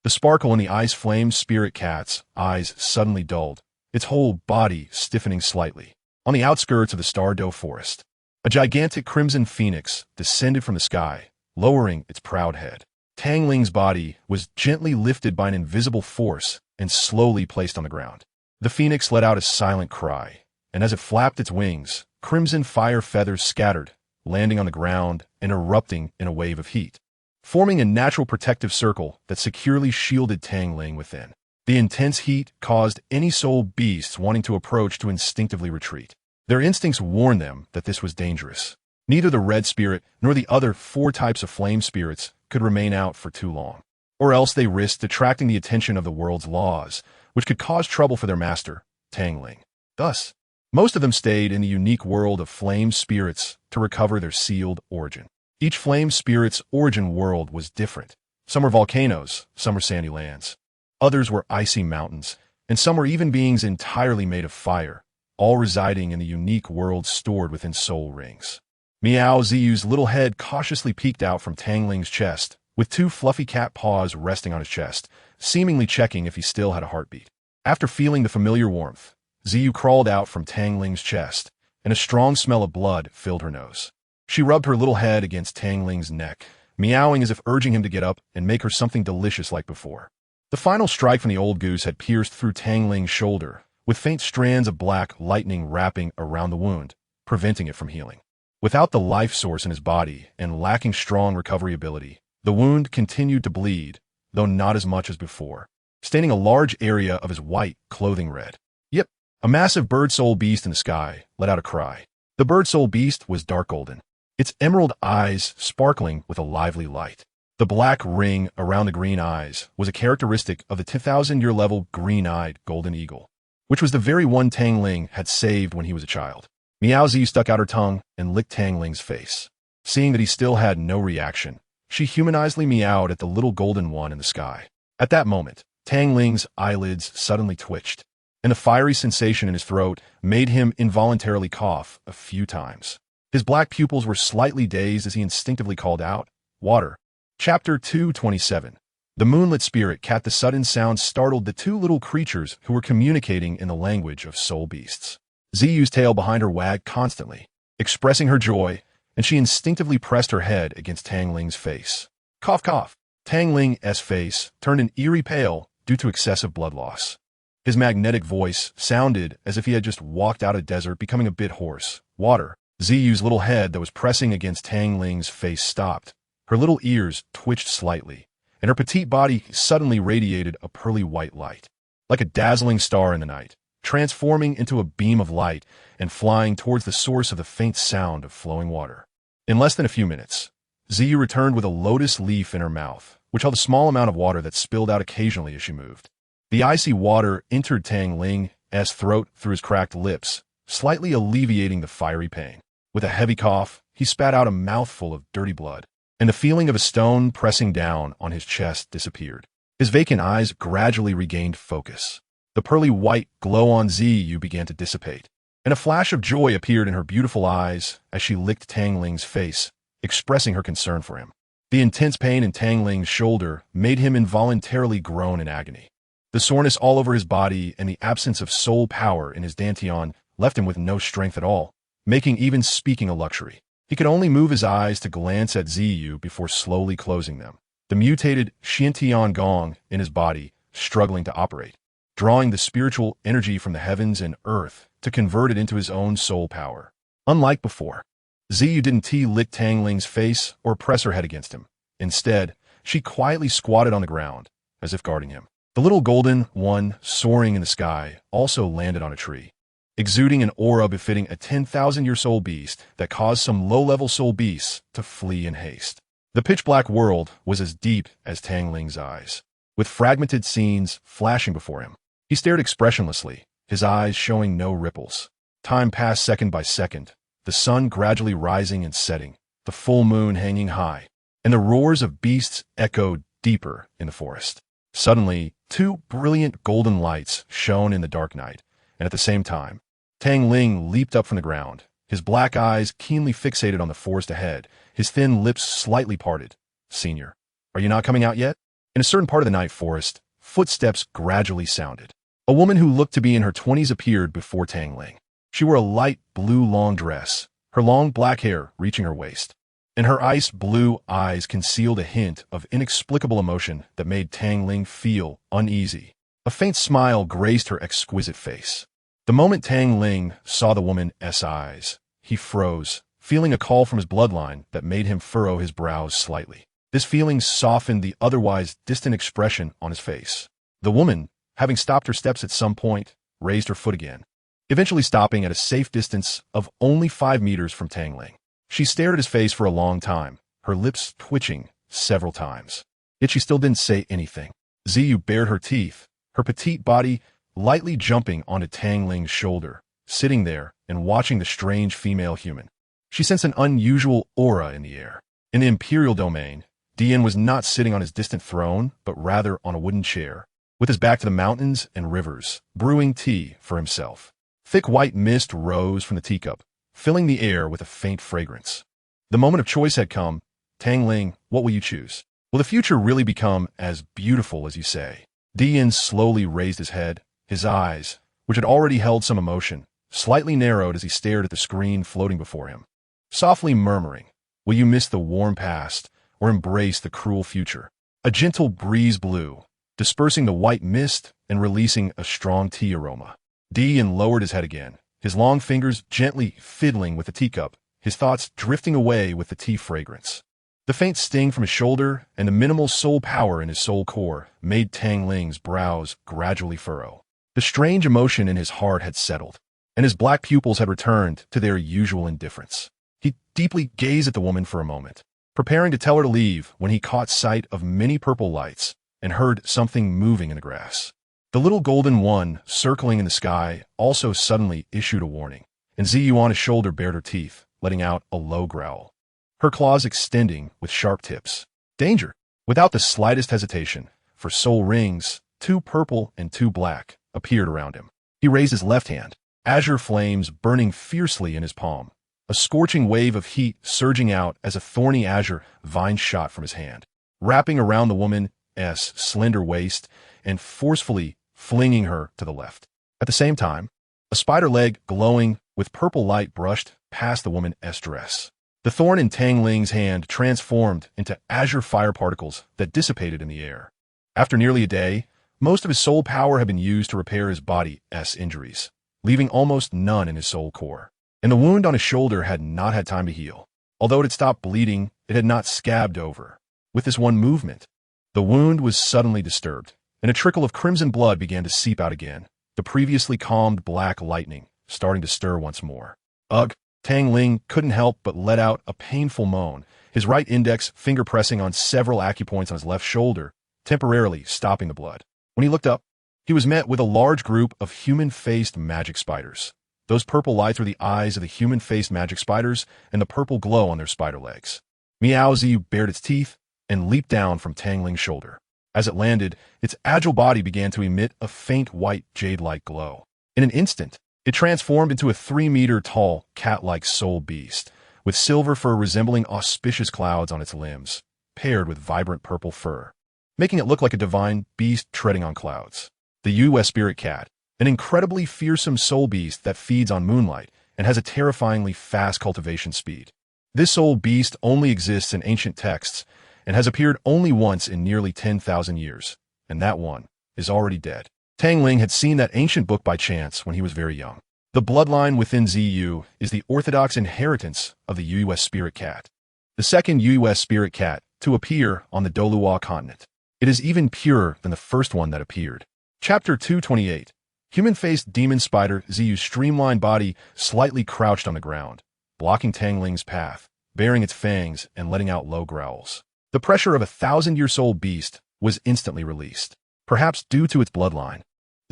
The sparkle in the ice flame spirit cat's eyes suddenly dulled, its whole body stiffening slightly. On the outskirts of the Stardow forest, a gigantic crimson phoenix descended from the sky, lowering its proud head. Tang Ling's body was gently lifted by an invisible force and slowly placed on the ground. The phoenix let out a silent cry, and as it flapped its wings, crimson fire feathers scattered, landing on the ground and erupting in a wave of heat, forming a natural protective circle that securely shielded Tang Ling within. The intense heat caused any soul beasts wanting to approach to instinctively retreat. Their instincts warned them that this was dangerous. Neither the red spirit nor the other 4 types of flame spirits could remain out for too long, or else they risked attracting the attention of the world's laws, which could cause trouble for their master, Tang Ling. Thus, most of them stayed in the unique world of flame spirits to recover their sealed origin. Each flame spirit's origin world was different. Some were volcanoes, some were sandy lands. Others were icy mountains, and some were even beings entirely made of fire, all residing in the unique world stored within soul rings. Miao Ziyu's little head cautiously peeked out from Tang Ling's chest, with 2 fluffy cat paws resting on his chest, seemingly checking if he still had a heartbeat. After feeling the familiar warmth, Ziyu crawled out from Tang Ling's chest, and a strong smell of blood filled her nose. She rubbed her little head against Tang Ling's neck, meowing as if urging him to get up and make her something delicious like before. The final strike from the old goose had pierced through Tang Ling's shoulder, with faint strands of black lightning wrapping around the wound, preventing it from healing. Without the life source in his body and lacking strong recovery ability, the wound continued to bleed, though not as much as before, staining a large area of his white clothing red. Yep, a massive bird soul beast in the sky let out a cry. The bird soul beast was dark golden, its emerald eyes sparkling with a lively light. The black ring around the green eyes was a characteristic of the 10,000-year level green-eyed golden eagle, which was the very one Tang Ling had saved when he was a child. Miao Zi stuck out her tongue and licked Tang Ling's face. Seeing that he still had no reaction, she humanizedly meowed at the little golden one in the sky. At that moment, Tang Ling's eyelids suddenly twitched, and the fiery sensation in his throat made him involuntarily cough a few times. His black pupils were slightly dazed as he instinctively called out, "Water." Chapter 227. The moonlit spirit cat. The sudden sound startled the 2 little creatures who were communicating in the language of soul beasts. Ziyu's tail behind her wagged constantly, expressing her joy, and she instinctively pressed her head against Tang Ling's face. Cough, cough. Tang Ling's face turned an eerie pale due to excessive blood loss. His magnetic voice sounded as if he had just walked out a desert, becoming a bit hoarse. Water. Ziyu's little head that was pressing against Tang Ling's face stopped. Her little ears twitched slightly, and her petite body suddenly radiated a pearly white light, like a dazzling star in the night, transforming into a beam of light and flying towards the source of the faint sound of flowing water. In less than a few minutes, Ziyu returned with a lotus leaf in her mouth, which held a small amount of water that spilled out occasionally as she moved. The icy water entered Tang Ling's throat through his cracked lips, slightly alleviating the fiery pain. With a heavy cough, he spat out a mouthful of dirty blood, and the feeling of a stone pressing down on his chest disappeared. His vacant eyes gradually regained focus. The pearly white glow on Ziyu began to dissipate, and a flash of joy appeared in her beautiful eyes as she licked Tang Ling's face, expressing her concern for him. The intense pain in Tang Ling's shoulder made him involuntarily groan in agony. The soreness all over his body and the absence of soul power in his dantian left him with no strength at all, making even speaking a luxury. He could only move his eyes to glance at Ziyu before slowly closing them, the mutated Xiantian gong in his body struggling to operate, drawing the spiritual energy from the heavens and earth to convert it into his own soul power. Unlike before, Ziyu didn't lick Tang Ling's face or press her head against him. Instead, she quietly squatted on the ground, as if guarding him. The little golden one soaring in the sky also landed on a tree, exuding an aura befitting a 10,000-year soul beast that caused some low-level soul beasts to flee in haste. The pitch-black world was as deep as Tang Ling's eyes, with fragmented scenes flashing before him. He stared expressionlessly, his eyes showing no ripples. Time passed second by second, the sun gradually rising and setting, the full moon hanging high, and the roars of beasts echoed deeper in the forest. Suddenly, two brilliant golden lights shone in the dark night, and at the same time, Tang Ling leaped up from the ground, his black eyes keenly fixated on the forest ahead, his thin lips slightly parted. "Senior, are you not coming out yet?" In a certain part of the night forest, footsteps gradually sounded. A woman who looked to be in her 20s appeared before Tang Ling. She wore a light blue long dress, her long black hair reaching her waist, and her ice blue eyes concealed a hint of inexplicable emotion that made Tang Ling feel uneasy. A faint smile graced her exquisite face. The moment Tang Ling saw the woman's eyes, he froze, feeling a call from his bloodline that made him furrow his brows slightly. This feeling softened the otherwise distant expression on his face. The woman, having stopped her steps at some point, raised her foot again, eventually stopping at a safe distance of only 5 meters from Tang Ling. She stared at his face for a long time, her lips twitching several times. Yet she still didn't say anything. Ziyu bared her teeth, her petite body lightly jumping onto Tang Ling's shoulder, sitting there and watching the strange female human. She sensed an unusual aura in the air. In the imperial domain, Dian was not sitting on his distant throne, but rather on a wooden chair, with his back to the mountains and rivers, brewing tea for himself. Thick white mist rose from the teacup, filling the air with a faint fragrance. The moment of choice had come. "Tang Ling, what will you choose? Will the future really become as beautiful as you say?" Dian slowly raised his head, his eyes, which had already held some emotion, slightly narrowed as he stared at the screen floating before him, softly murmuring, "Will you miss the warm past or embrace the cruel future?" A gentle breeze blew, dispersing the white mist and releasing a strong tea aroma. Dian lowered his head again, his long fingers gently fiddling with the teacup, his thoughts drifting away with the tea fragrance. The faint sting from his shoulder and the minimal soul power in his soul core made Tang Ling's brows gradually furrow. The strange emotion in his heart had settled, and his black pupils had returned to their usual indifference. He deeply gazed at the woman for a moment, preparing to tell her to leave when he caught sight of many purple lights and heard something moving in the grass. The little golden one circling in the sky also suddenly issued a warning, and Ziyu on his shoulder bared her teeth, letting out a low growl, her claws extending with sharp tips. "Danger!" Without the slightest hesitation, for soul rings, 2 purple and 2 black, appeared around him. He raised his left hand, azure flames burning fiercely in his palm, a scorching wave of heat surging out as a thorny azure vine shot from his hand, wrapping around the woman's slender waist and forcefully flinging her to the left. At the same time, a spider leg glowing with purple light brushed past the woman's dress. The thorn in Tang Ling's hand transformed into azure fire particles that dissipated in the air. After nearly a day, most of his soul power had been used to repair his body's injuries, leaving almost none in his soul core. And the wound on his shoulder had not had time to heal. Although it had stopped bleeding, it had not scabbed over. With this one movement, the wound was suddenly disturbed, and a trickle of crimson blood began to seep out again, the previously calmed black lightning starting to stir once more. Ugh! Tang Ling couldn't help but let out a painful moan, his right index finger pressing on several acupoints on his left shoulder, temporarily stopping the blood. When he looked up, he was met with a large group of human-faced magic spiders. Those purple lights were the eyes of the human-faced magic spiders and the purple glow on their spider legs. Meow Ziyu bared its teeth and leaped down from Tang Ling's shoulder. As it landed, its agile body began to emit a faint white jade-like glow. In an instant, it transformed into a 3-meter-tall, cat-like soul beast, with silver fur resembling auspicious clouds on its limbs, paired with vibrant purple fur, making it look like a divine beast treading on clouds. The U.S. Spirit Cat, an incredibly fearsome soul beast that feeds on moonlight and has a terrifyingly fast cultivation speed. This soul beast only exists in ancient texts and has appeared only once in nearly 10,000 years, and that one is already dead. Tang Ling had seen that ancient book by chance when he was very young. The bloodline within Ziyu is the orthodox inheritance of the U.S. Spirit Cat, the second U.S. Spirit Cat to appear on the Douluo continent. It is even purer than the first one that appeared. Chapter 228. Human-faced demon spider Ziyu's streamlined body slightly crouched on the ground, blocking Tang Ling's path, baring its fangs and letting out low growls. The pressure of a 1,000-year-soul beast was instantly released, perhaps due to its bloodline.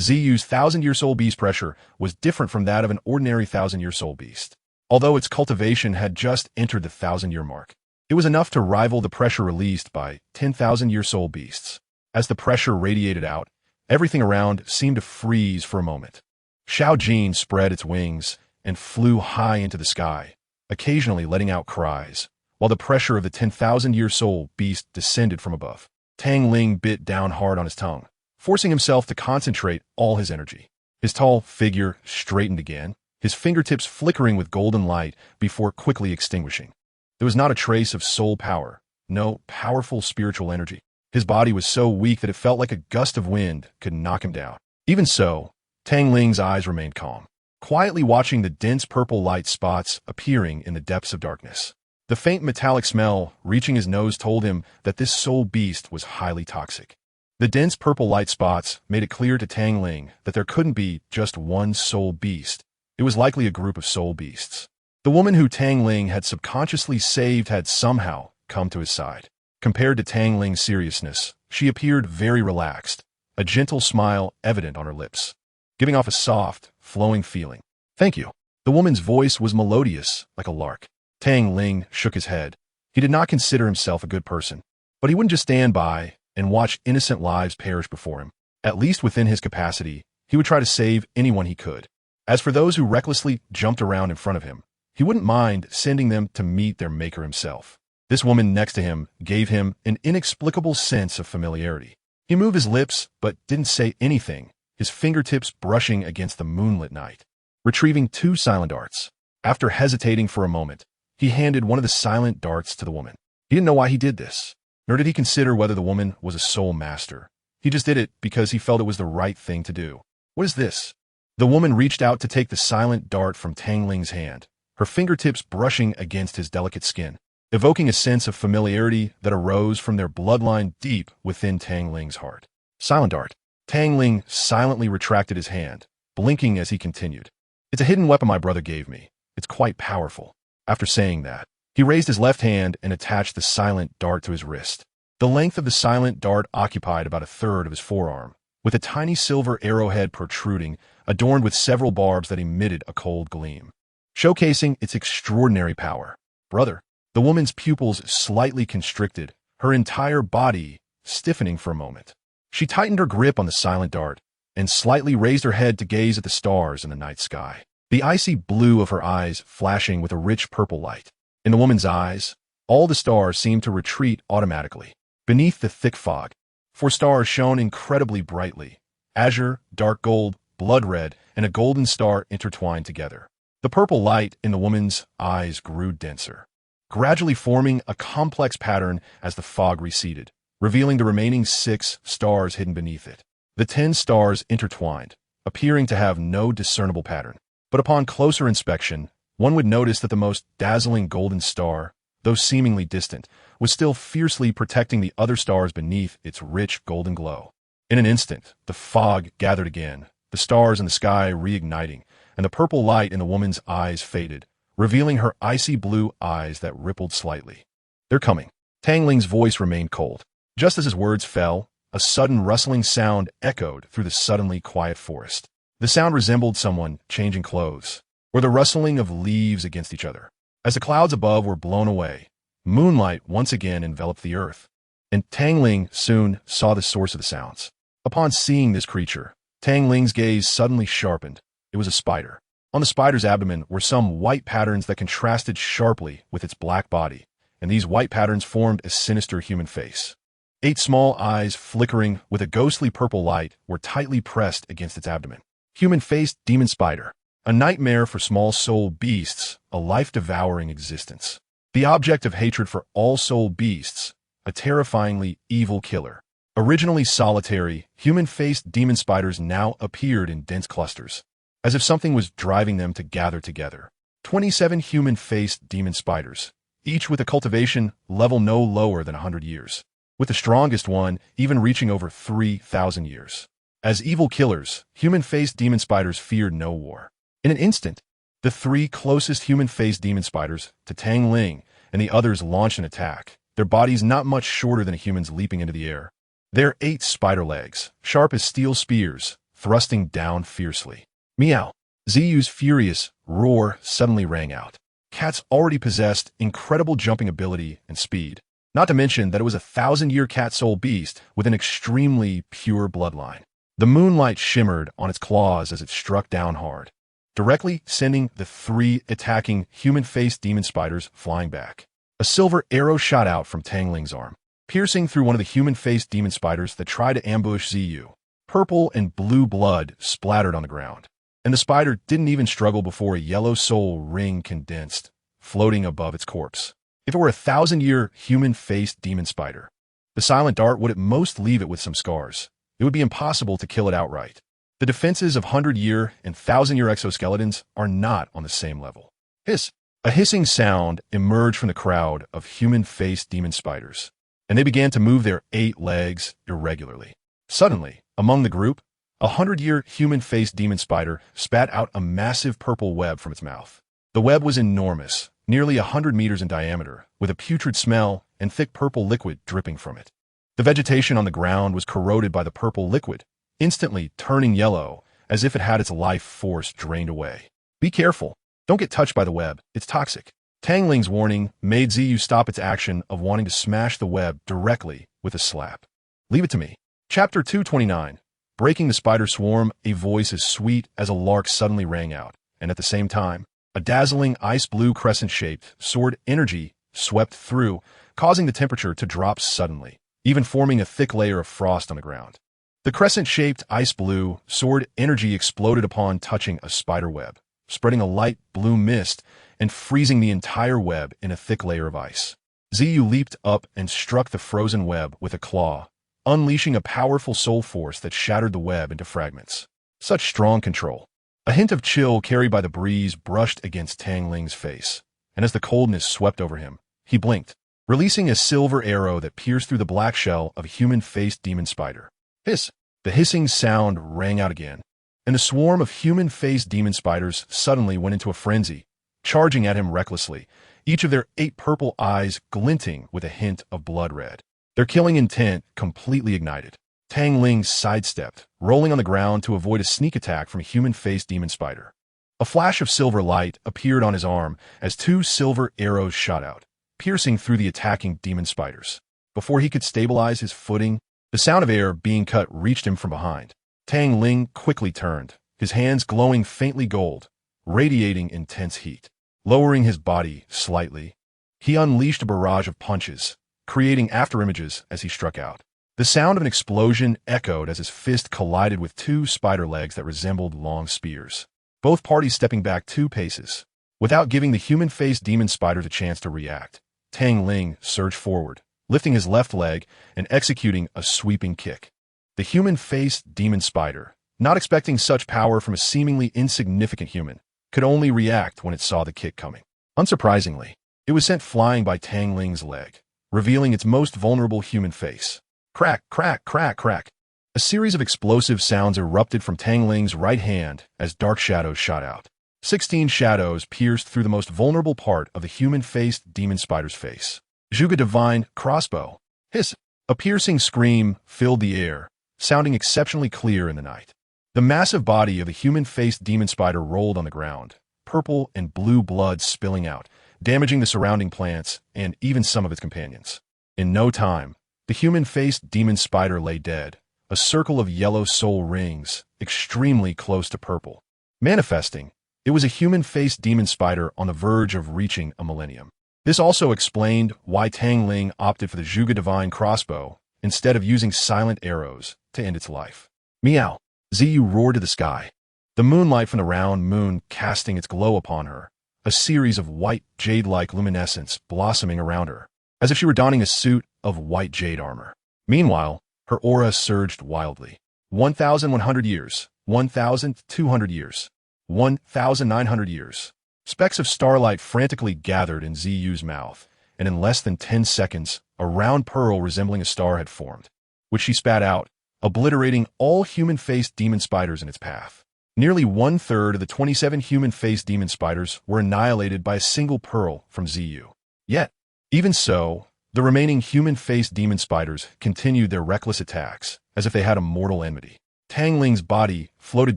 Ziyu's 1,000-year soul beast pressure was different from that of an ordinary 1,000-year soul beast. Although its cultivation had just entered the 1,000-year mark, It was enough to rival the pressure released by 10,000-year soul beasts. As the pressure radiated out, everything around seemed to freeze for a moment. Xiao spread its wings and flew high into the sky, occasionally letting out cries, while the pressure of the 10,000-year soul beast descended from above. Tang Ling bit down hard on his tongue, forcing himself to concentrate all his energy. His tall figure straightened again, his fingertips flickering with golden light before quickly extinguishing. There was not a trace of soul power, no powerful spiritual energy. His body was so weak that it felt like a gust of wind could knock him down. Even so, Tang Ling's eyes remained calm, quietly watching the dense purple light spots appearing in the depths of darkness. The faint metallic smell reaching his nose told him that this soul beast was highly toxic. The dense purple light spots made it clear to Tang Ling that there couldn't be just one soul beast. It was likely a group of soul beasts. The woman who Tang Ling had subconsciously saved had somehow come to his side. Compared to Tang Ling's seriousness, she appeared very relaxed, a gentle smile evident on her lips, giving off a soft, flowing feeling. "Thank you." The woman's voice was melodious, like a lark. Tang Ling shook his head. He did not consider himself a good person, but he wouldn't just stand by and watch innocent lives perish before him. At least within his capacity, he would try to save anyone he could. As for those who recklessly jumped around in front of him, he wouldn't mind sending them to meet their maker himself. This woman next to him gave him an inexplicable sense of familiarity. He moved his lips but didn't say anything, his fingertips brushing against the moonlit night. Retrieving 2 silent darts. After hesitating for a moment, he handed one of the silent darts to the woman. He didn't know why he did this, nor did he consider whether the woman was a soul master. He just did it because he felt it was the right thing to do. "What is this?" The woman reached out to take the silent dart from Tang Ling's hand, her fingertips brushing against his delicate skin, evoking a sense of familiarity that arose from their bloodline deep within Tang Ling's heart. "Silent dart." Tang Ling silently retracted his hand, blinking as he continued. "It's a hidden weapon my brother gave me. It's quite powerful." After saying that, he raised his left hand and attached the silent dart to his wrist. The length of the silent dart occupied about a third of his forearm, with a tiny silver arrowhead protruding, adorned with several barbs that emitted a cold gleam, showcasing its extraordinary power. "Brother." The woman's pupils slightly constricted, her entire body stiffening for a moment. She tightened her grip on the silent dart and slightly raised her head to gaze at the stars in the night sky, the icy blue of her eyes flashing with a rich purple light. In the woman's eyes, all the stars seemed to retreat automatically. Beneath the thick fog, 4 stars shone incredibly brightly, azure, dark gold, blood red, and a golden star intertwined together. The purple light in the woman's eyes grew denser, gradually forming a complex pattern as the fog receded, revealing the remaining 6 stars hidden beneath it. The 10 stars intertwined, appearing to have no discernible pattern. But upon closer inspection, one would notice that the most dazzling golden star, though seemingly distant, was still fiercely protecting the other stars beneath its rich golden glow. In an instant, the fog gathered again, the stars in the sky reigniting, and the purple light in the woman's eyes faded, revealing her icy blue eyes that rippled slightly. "They're coming." Tang Ling's voice remained cold. Just as his words fell, a sudden rustling sound echoed through the suddenly quiet forest. The sound resembled someone changing clothes, or the rustling of leaves against each other. As the clouds above were blown away, moonlight once again enveloped the earth, and Tang Ling soon saw the source of the sounds. Upon seeing this creature, Tang Ling's gaze suddenly sharpened. It was a spider. On the spider's abdomen were some white patterns that contrasted sharply with its black body, and these white patterns formed a sinister human face. 8 small eyes flickering with a ghostly purple light were tightly pressed against its abdomen. Human-faced demon spider, a nightmare for small soul beasts, a life-devouring existence. The object of hatred for all soul beasts, a terrifyingly evil killer. Originally solitary, human-faced demon spiders now appeared in dense clusters, as if something was driving them to gather together. 27 human-faced demon spiders, each with a cultivation level no lower than 100 years, with the strongest one even reaching over 3,000 years. As evil killers, human-faced demon spiders feared no war. In an instant, the 3 closest human-faced demon spiders to Tang Ling and the others launched an attack, their bodies not much shorter than a human's leaping into the air. Their 8 spider legs, sharp as steel spears, thrusting down fiercely. Meow! Ziyu's furious roar suddenly rang out, cats already possessed incredible jumping ability and speed. Not to mention that it was a 1,000-year cat soul beast with an extremely pure bloodline. The moonlight shimmered on its claws as it struck down hard, directly sending the 3 attacking human-faced demon spiders flying back. A silver arrow shot out from Tang Ling's arm, piercing through one of the human-faced demon spiders that tried to ambush Ziyu. Purple and blue blood splattered on the ground, and the spider didn't even struggle before a yellow soul ring condensed, floating above its corpse. If it were a 1,000-year human-faced demon spider, the silent dart would at most leave it with some scars. It would be impossible to kill it outright. The defenses of 100-year and 1,000-year exoskeletons are not on the same level. Hiss! A hissing sound emerged from the crowd of human-faced demon spiders, and they began to move their 8 legs irregularly. Suddenly, among the group, a 100-year human-faced demon spider spat out a massive purple web from its mouth. The web was enormous, nearly 100 meters in diameter, with a putrid smell and thick purple liquid dripping from it. The vegetation on the ground was corroded by the purple liquid, instantly turning yellow, as if it had its life force drained away. Be careful. Don't get touched by the web. It's toxic. Tang Ling's warning made Ziyu stop its action of wanting to smash the web directly with a slap. Leave it to me. Chapter 229. Breaking the spider swarm, a voice as sweet as a lark suddenly rang out, and at the same time, a dazzling ice-blue crescent-shaped sword energy swept through, causing the temperature to drop suddenly, even forming a thick layer of frost on the ground. The crescent-shaped ice-blue sword energy exploded upon touching a spider web, spreading a light blue mist and freezing the entire web in a thick layer of ice. Ziyu leaped up and struck the frozen web with a claw, unleashing a powerful soul force that shattered the web into fragments. Such strong control. A hint of chill carried by the breeze brushed against Tang Ling's face, and as the coldness swept over him, he blinked, releasing a silver arrow that pierced through the black shell of a human-faced demon spider. Hiss! The hissing sound rang out again, and the swarm of human-faced demon spiders suddenly went into a frenzy, charging at him recklessly, each of their 8 purple eyes glinting with a hint of blood red. Their killing intent completely ignited. Tang Ling sidestepped, rolling on the ground to avoid a sneak attack from a human-faced demon spider. A flash of silver light appeared on his arm as 2 silver arrows shot out, piercing through the attacking demon spiders. Before he could stabilize his footing, the sound of air being cut reached him from behind. Tang Ling quickly turned, his hands glowing faintly gold, radiating intense heat. Lowering his body slightly, he unleashed a barrage of punches, creating afterimages as he struck out. The sound of an explosion echoed as his fist collided with 2 spider legs that resembled long spears, both parties stepping back 2 paces. Without giving the human-faced demon spiders a chance to react, Tang Ling surged forward, lifting his left leg and executing a sweeping kick. The human-faced demon spider, not expecting such power from a seemingly insignificant human, could only react when it saw the kick coming. Unsurprisingly, it was sent flying by Tang Ling's leg, revealing its most vulnerable human face. Crack, crack, crack, crack. A series of explosive sounds erupted from Tang Ling's right hand as dark shadows shot out. 16 shadows pierced through the most vulnerable part of the human-faced demon spider's face. Zhuge Divine Crossbow. Hiss! A piercing scream filled the air, sounding exceptionally clear in the night. The massive body of the human-faced demon spider rolled on the ground, purple and blue blood spilling out, damaging the surrounding plants and even some of its companions. In no time, the human-faced demon spider lay dead, a circle of yellow soul rings, extremely close to purple. Manifesting, it was a human-faced demon spider on the verge of reaching a millennium. This also explained why Tang Ling opted for the Zhuge Divine Crossbow instead of using silent arrows to end its life. Meow! Ziyu roared to the sky, the moonlight from the round moon casting its glow upon her, a series of white jade-like luminescence blossoming around her, as if she were donning a suit of white jade armor. Meanwhile, her aura surged wildly. 1,100 years, 1,200 years, 1,900 years. Specks of starlight frantically gathered in Ziyu's mouth, and in less than 10 seconds, a round pearl resembling a star had formed, which she spat out, obliterating all human-faced demon spiders in its path. Nearly 1/3 of the 27 human-faced demon spiders were annihilated by a single pearl from Ziyu. Yet, even so, the remaining human-faced demon spiders continued their reckless attacks, as if they had a mortal enmity. Tang Ling's body floated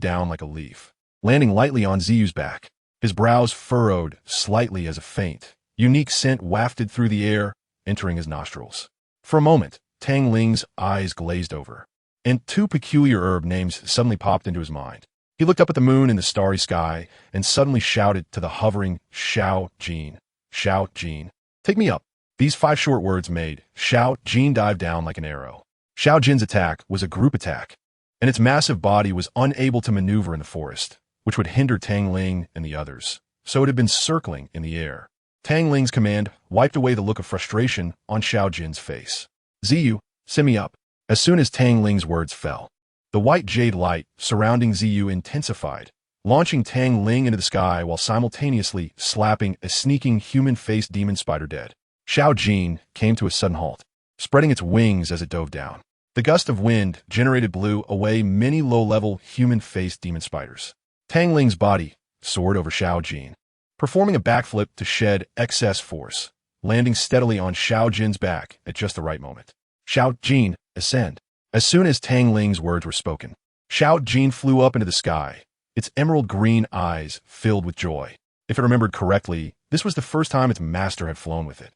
down like a leaf, landing lightly on Ziyu's back. His brows furrowed slightly as a faint, unique scent wafted through the air, entering his nostrils. For a moment, Tang Ling's eyes glazed over, and two peculiar herb names suddenly popped into his mind. He looked up at the moon in the starry sky and suddenly shouted to the hovering Xiao Jin. Xiao Jin, take me up. These 5 short words made Xiao Jin dive down like an arrow. Xiao Jin's attack was a group attack, and its massive body was unable to maneuver in the forest, which would hinder Tang Ling and the others, so it had been circling in the air. Tang Ling's command wiped away the look of frustration on Xiao Jin's face. Ziyu, send me up. As soon as Tang Ling's words fell, the white jade light surrounding Ziyu intensified, launching Tang Ling into the sky while simultaneously slapping a sneaking human-faced demon spider dead. Xiao Jin came to a sudden halt, spreading its wings as it dove down. The gust of wind generated blew away many low-level human-faced demon spiders. Tang Ling's body soared over Xiao Jin, performing a backflip to shed excess force, landing steadily on Xiao Jin's back at just the right moment. Xiao Jin, ascend. As soon as Tang Ling's words were spoken, Xiao Jin flew up into the sky, its emerald green eyes filled with joy. If it remembered correctly, this was the first time its master had flown with it.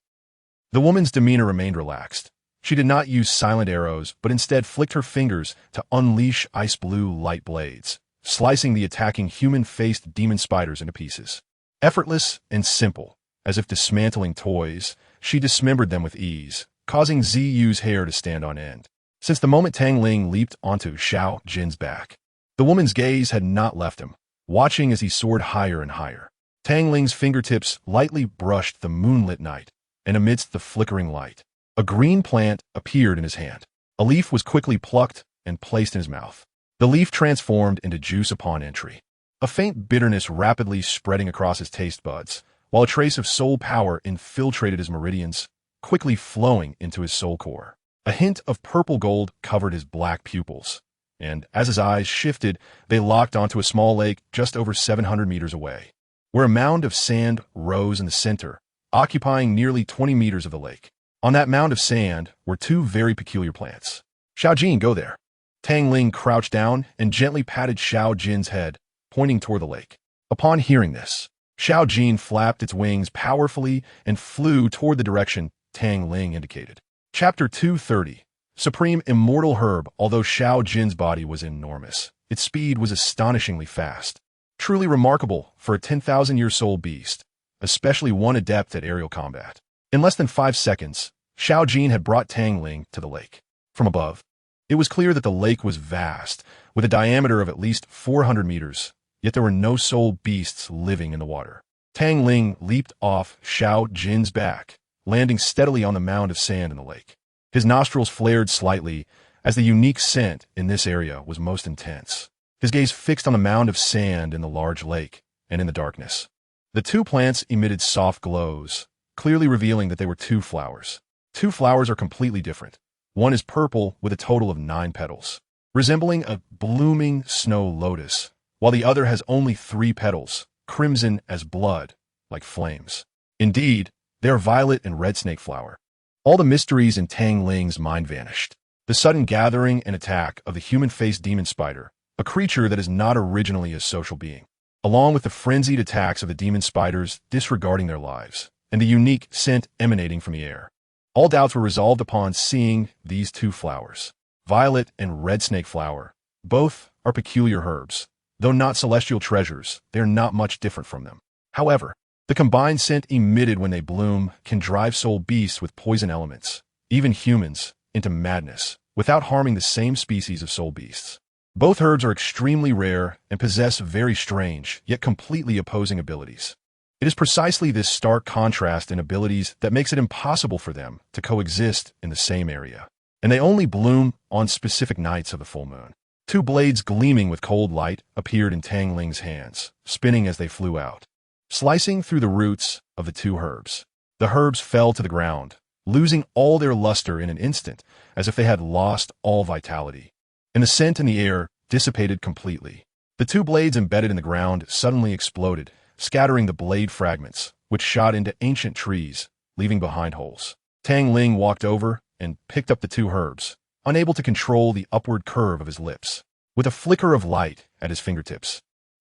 The woman's demeanor remained relaxed. She did not use silent arrows, but instead flicked her fingers to unleash ice blue light blades, slicing the attacking human-faced demon spiders into pieces. Effortless and simple, as if dismantling toys, she dismembered them with ease, causing Ziyu's hair to stand on end. Since the moment Tang Ling leaped onto Xiao Jin's back, the woman's gaze had not left him, watching as he soared higher and higher. Tang Ling's fingertips lightly brushed the moonlit night, and amidst the flickering light, a green plant appeared in his hand. A leaf was quickly plucked and placed in his mouth. The leaf transformed into juice upon entry, a faint bitterness rapidly spreading across his taste buds, while a trace of soul power infiltrated his meridians, quickly flowing into his soul core. A hint of purple gold covered his black pupils, and as his eyes shifted, they locked onto a small lake just over 700 meters away, where a mound of sand rose in the center, occupying nearly 20 meters of the lake. On that mound of sand were 2 very peculiar plants. Xiao Jin, go there. Tang Ling crouched down and gently patted Xiao Jin's head, pointing toward the lake. Upon hearing this, Xiao Jin flapped its wings powerfully and flew toward the direction Tang Ling indicated. Chapter 230. Supreme Immortal Herb. Although Xiao Jin's body was enormous, its speed was astonishingly fast. Truly remarkable for a 10,000-year-old beast, especially one adept at aerial combat. In less than 5 seconds, Xiao Jin had brought Tang Ling to the lake. From above, it was clear that the lake was vast, with a diameter of at least 400 meters, yet there were no soul beasts living in the water. Tang Ling leaped off Xiao Jin's back, landing steadily on the mound of sand in the lake. His nostrils flared slightly, as the unique scent in this area was most intense. His gaze fixed on the mound of sand in the large lake, and in the darkness. The 2 plants emitted soft glows, clearly revealing that they were 2 flowers. 2 flowers are completely different. One is purple with a total of 9 petals, resembling a blooming snow lotus, while the other has only 3 petals, crimson as blood, like flames. Indeed, they are violet and red snake flower. All the mysteries in Tang Ling's mind vanished. The sudden gathering and attack of the human-faced demon spider, a creature that is not originally a social being, along with the frenzied attacks of the demon spiders disregarding their lives, and the unique scent emanating from the air. All doubts were resolved upon seeing these 2 flowers, violet and red snake flower. Both are peculiar herbs. Though not celestial treasures, they are not much different from them. However, the combined scent emitted when they bloom can drive soul beasts with poison elements, even humans, into madness, without harming the same species of soul beasts. Both herbs are extremely rare and possess very strange, yet completely opposing abilities. It is precisely this stark contrast in abilities that makes it impossible for them to coexist in the same area, and they only bloom on specific nights of the full moon. 2 blades gleaming with cold light appeared in Tang Ling's hands, spinning as they flew out, slicing through the roots of the 2 herbs. The herbs fell to the ground, losing all their luster in an instant, as if they had lost all vitality. And the scent in the air dissipated completely. The 2 blades embedded in the ground suddenly exploded, scattering the blade fragments, which shot into ancient trees, leaving behind holes. Tang Ling walked over and picked up the 2 herbs, unable to control the upward curve of his lips. With a flicker of light at his fingertips,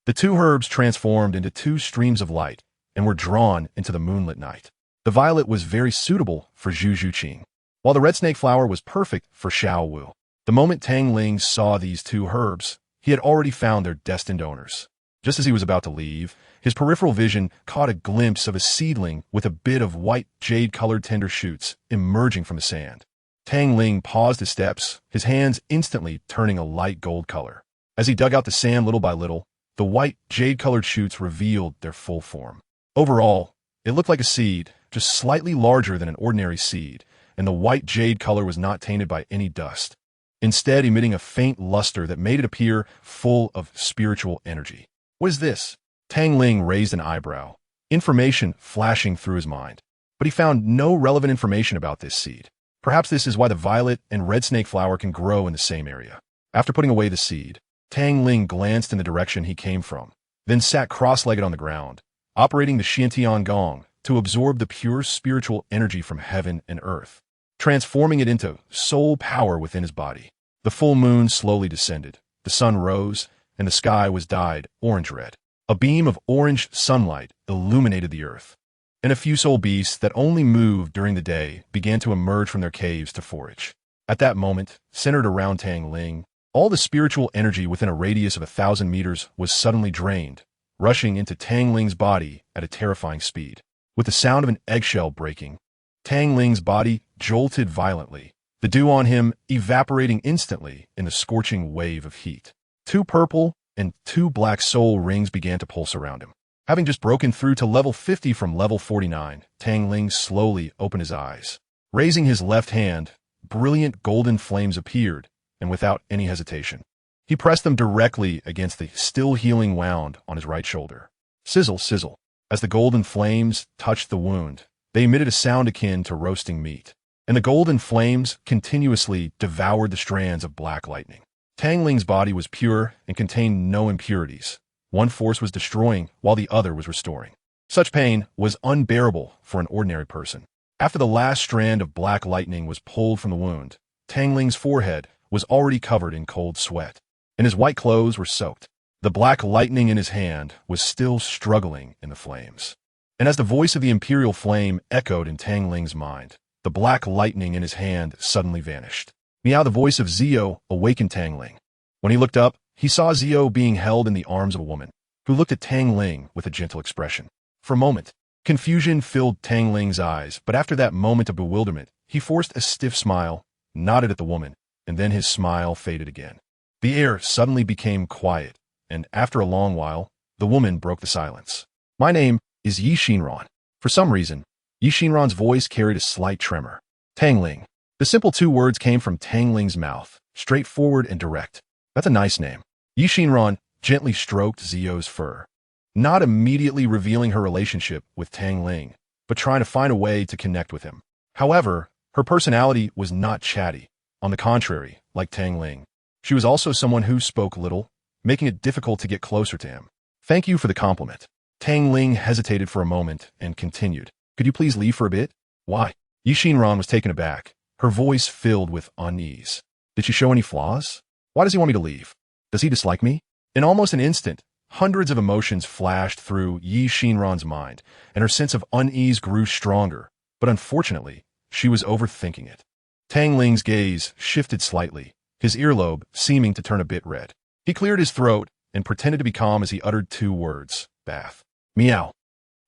The two herbs transformed into two streams of light and were drawn into the moonlit night. The violet was very suitable for Zhu Qing, while the red snake flower was perfect for Xiao Wu. The moment Tang Ling saw these two herbs, he had already found their destined owners. Just as he was about to leave, his peripheral vision caught a glimpse of a seedling with a bit of white jade-colored tender shoots emerging from the sand. Tang Ling paused his steps, his hands instantly turning a light gold color. As he dug out the sand little by little, the white jade-colored shoots revealed their full form. Overall, it looked like a seed, just slightly larger than an ordinary seed, and the white jade color was not tainted by any dust, instead emitting a faint luster that made it appear full of spiritual energy. What is this? Tang Ling raised an eyebrow, information flashing through his mind. But he found no relevant information about this seed. Perhaps this is why the violet and red snake flower can grow in the same area. After putting away the seed, Tang Ling glanced in the direction he came from, then sat cross-legged on the ground, operating the Qian gong to absorb the pure spiritual energy from heaven and earth, transforming it into soul power within his body. The full moon slowly descended, the sun rose, and the sky was dyed orange-red. A beam of orange sunlight illuminated the earth, and a few soul beasts that only moved during the day began to emerge from their caves to forage. At that moment, centered around Tang Ling, all the spiritual energy within a radius of 1,000 meters was suddenly drained, rushing into Tang Ling's body at a terrifying speed. With the sound of an eggshell breaking, Tang Ling's body jolted violently, the dew on him evaporating instantly in the scorching wave of heat. 2 purple and 2 black soul rings began to pulse around him. Having just broken through to level 50 from level 49, Tang Ling slowly opened his eyes. Raising his left hand, brilliant golden flames appeared, and without any hesitation, he pressed them directly against the still healing wound on his right shoulder. Sizzle, sizzle. As the golden flames touched the wound, they emitted a sound akin to roasting meat, and the golden flames continuously devoured the strands of black lightning. Tang Ling's body was pure and contained no impurities. One force was destroying while the other was restoring. Such pain was unbearable for an ordinary person. After the last strand of black lightning was pulled from the wound, Tang Ling's forehead was already covered in cold sweat, and his white clothes were soaked. The black lightning in his hand was still struggling in the flames. And as the voice of the imperial flame echoed in Tang Ling's mind, the black lightning in his hand suddenly vanished. Meow, the voice of Zio awakened Tang Ling. When he looked up, he saw Zio being held in the arms of a woman, who looked at Tang Ling with a gentle expression. For a moment, confusion filled Tang Ling's eyes, but after that moment of bewilderment, he forced a stiff smile, nodded at the woman, and then his smile faded again. The air suddenly became quiet, and after a long while, the woman broke the silence. My name is Yi Xinran. For some reason, Yi Xinran's voice carried a slight tremor. Tang Ling. The simple 2 words came from Tang Ling's mouth, straightforward and direct. That's a nice name. Yi Xinran gently stroked Zio's fur, not immediately revealing her relationship with Tang Ling, but trying to find a way to connect with him. However, her personality was not chatty. On the contrary, like Tang Ling, she was also someone who spoke little, making it difficult to get closer to him. Thank you for the compliment. Tang Ling hesitated for a moment and continued. Could you please leave for a bit? Why? Yi Xinran was taken aback, her voice filled with unease. Did she show any flaws? Why does he want me to leave? Does he dislike me? In almost an instant, hundreds of emotions flashed through Yi Xinran's mind, and her sense of unease grew stronger, but unfortunately, she was overthinking it. Tang Ling's gaze shifted slightly, his earlobe seeming to turn a bit red. He cleared his throat and pretended to be calm as he uttered 2 words, bath. Meow.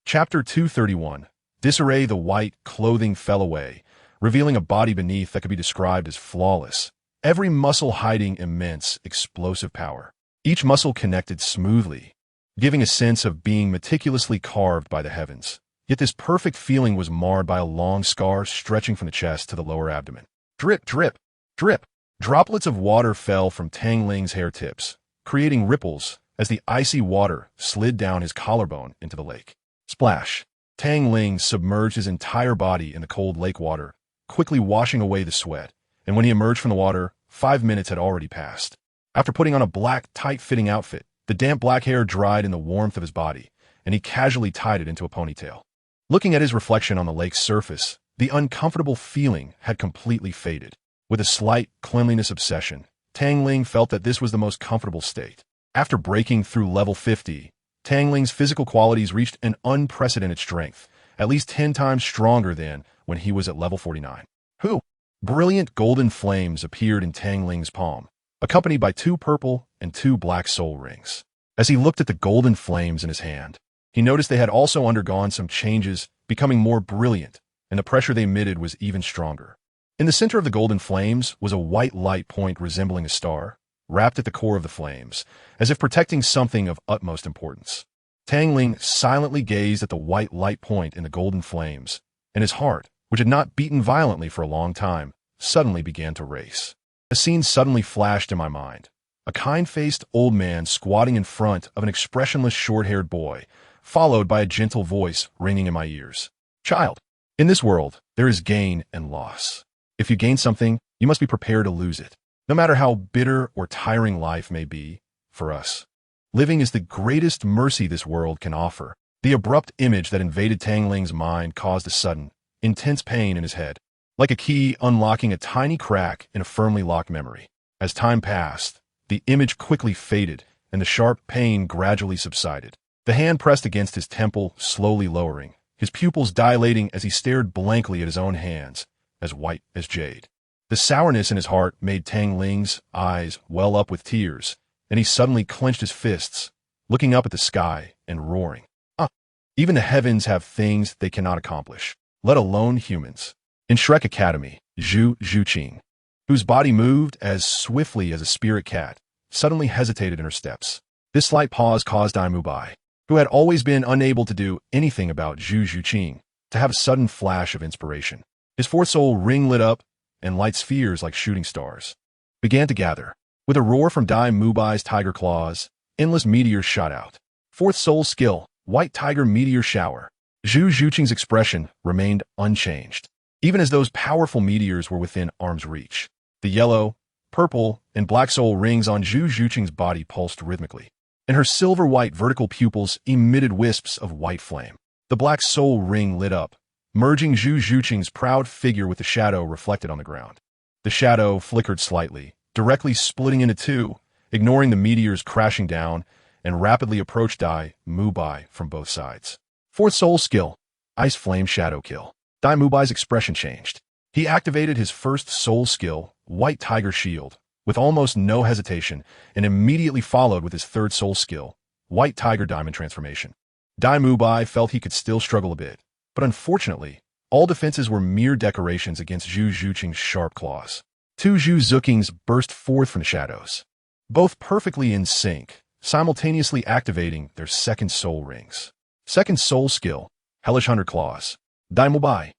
Chapter 231. Disarray. The white clothing fell away, revealing a body beneath that could be described as flawless, every muscle hiding immense, explosive power. Each muscle connected smoothly, giving a sense of being meticulously carved by the heavens. Yet this perfect feeling was marred by a long scar stretching from the chest to the lower abdomen. Drip, drip, drip. Droplets of water fell from Tang Ling's hair tips, creating ripples as the icy water slid down his collarbone into the lake. Splash. Tang Ling submerged his entire body in the cold lake water, quickly washing away the sweat, and when he emerged from the water, 5 minutes had already passed. After putting on a black, tight-fitting outfit, the damp black hair dried in the warmth of his body, and he casually tied it into a ponytail. Looking at his reflection on the lake's surface, the uncomfortable feeling had completely faded. With a slight cleanliness obsession, Tang Ling felt that this was the most comfortable state. After breaking through level 50, Tang Ling's physical qualities reached an unprecedented strength, at least 10 times stronger than when he was at level 49. Who? Brilliant golden flames appeared in Tang Ling's palm, accompanied by 2 purple and 2 black soul rings. As he looked at the golden flames in his hand, he noticed they had also undergone some changes, becoming more brilliant, and the pressure they emitted was even stronger. In the center of the golden flames was a white light point resembling a star, wrapped at the core of the flames, as if protecting something of utmost importance. Tang Ling silently gazed at the white light point in the golden flames, and his heart, which had not beaten violently for a long time, suddenly began to race. A scene suddenly flashed in my mind. A kind-faced old man squatting in front of an expressionless short-haired boy, followed by a gentle voice ringing in my ears. Child, in this world, there is gain and loss. If you gain something, you must be prepared to lose it, no matter how bitter or tiring life may be for us. Living is the greatest mercy this world can offer. The abrupt image that invaded Tang Ling's mind caused a sudden, intense pain in his head, like a key unlocking a tiny crack in a firmly locked memory. As time passed, the image quickly faded, and the sharp pain gradually subsided. The hand pressed against his temple, slowly lowering, his pupils dilating as he stared blankly at his own hands, as white as jade. The sourness in his heart made Tang Ling's eyes well up with tears, and he suddenly clenched his fists, looking up at the sky and roaring. Even the heavens have things they cannot accomplish, let alone humans. In Shrek Academy, Zhu Zhuqing, whose body moved as swiftly as a spirit cat, suddenly hesitated in her steps. This slight pause caused Dai Mubai, who had always been unable to do anything about Zhu Zhuqing, to have a sudden flash of inspiration. His fourth soul ring lit up, and light spheres like shooting stars began to gather. With a roar from Dai Mubai's tiger claws, endless meteors shot out. Fourth soul skill, white tiger meteor shower. Zhu Zhuqing's expression remained unchanged, even as those powerful meteors were within arm's reach. The yellow, purple, and black soul rings on Zhu Zhuqing's body pulsed rhythmically, and her silver-white vertical pupils emitted wisps of white flame. The black soul ring lit up, merging Zhu Zhuqing's proud figure with the shadow reflected on the ground. The shadow flickered slightly, directly splitting into 2, ignoring the meteors crashing down, and rapidly approached Dai Mubai from both sides. Fourth soul skill, Ice Flame Shadow Kill. Dai Mubai's expression changed. He activated his first soul skill, White Tiger Shield, with almost no hesitation, and immediately followed with his third soul skill, White Tiger Diamond Transformation. Dai Mubai felt he could still struggle a bit, but unfortunately, all defenses were mere decorations against Zhu Zhuqing's sharp claws. 2 Zhu Zhuqings burst forth from the shadows, both perfectly in sync, simultaneously activating their second soul rings. Second soul skill, Hellish Hunter Claws. Dai Mubai.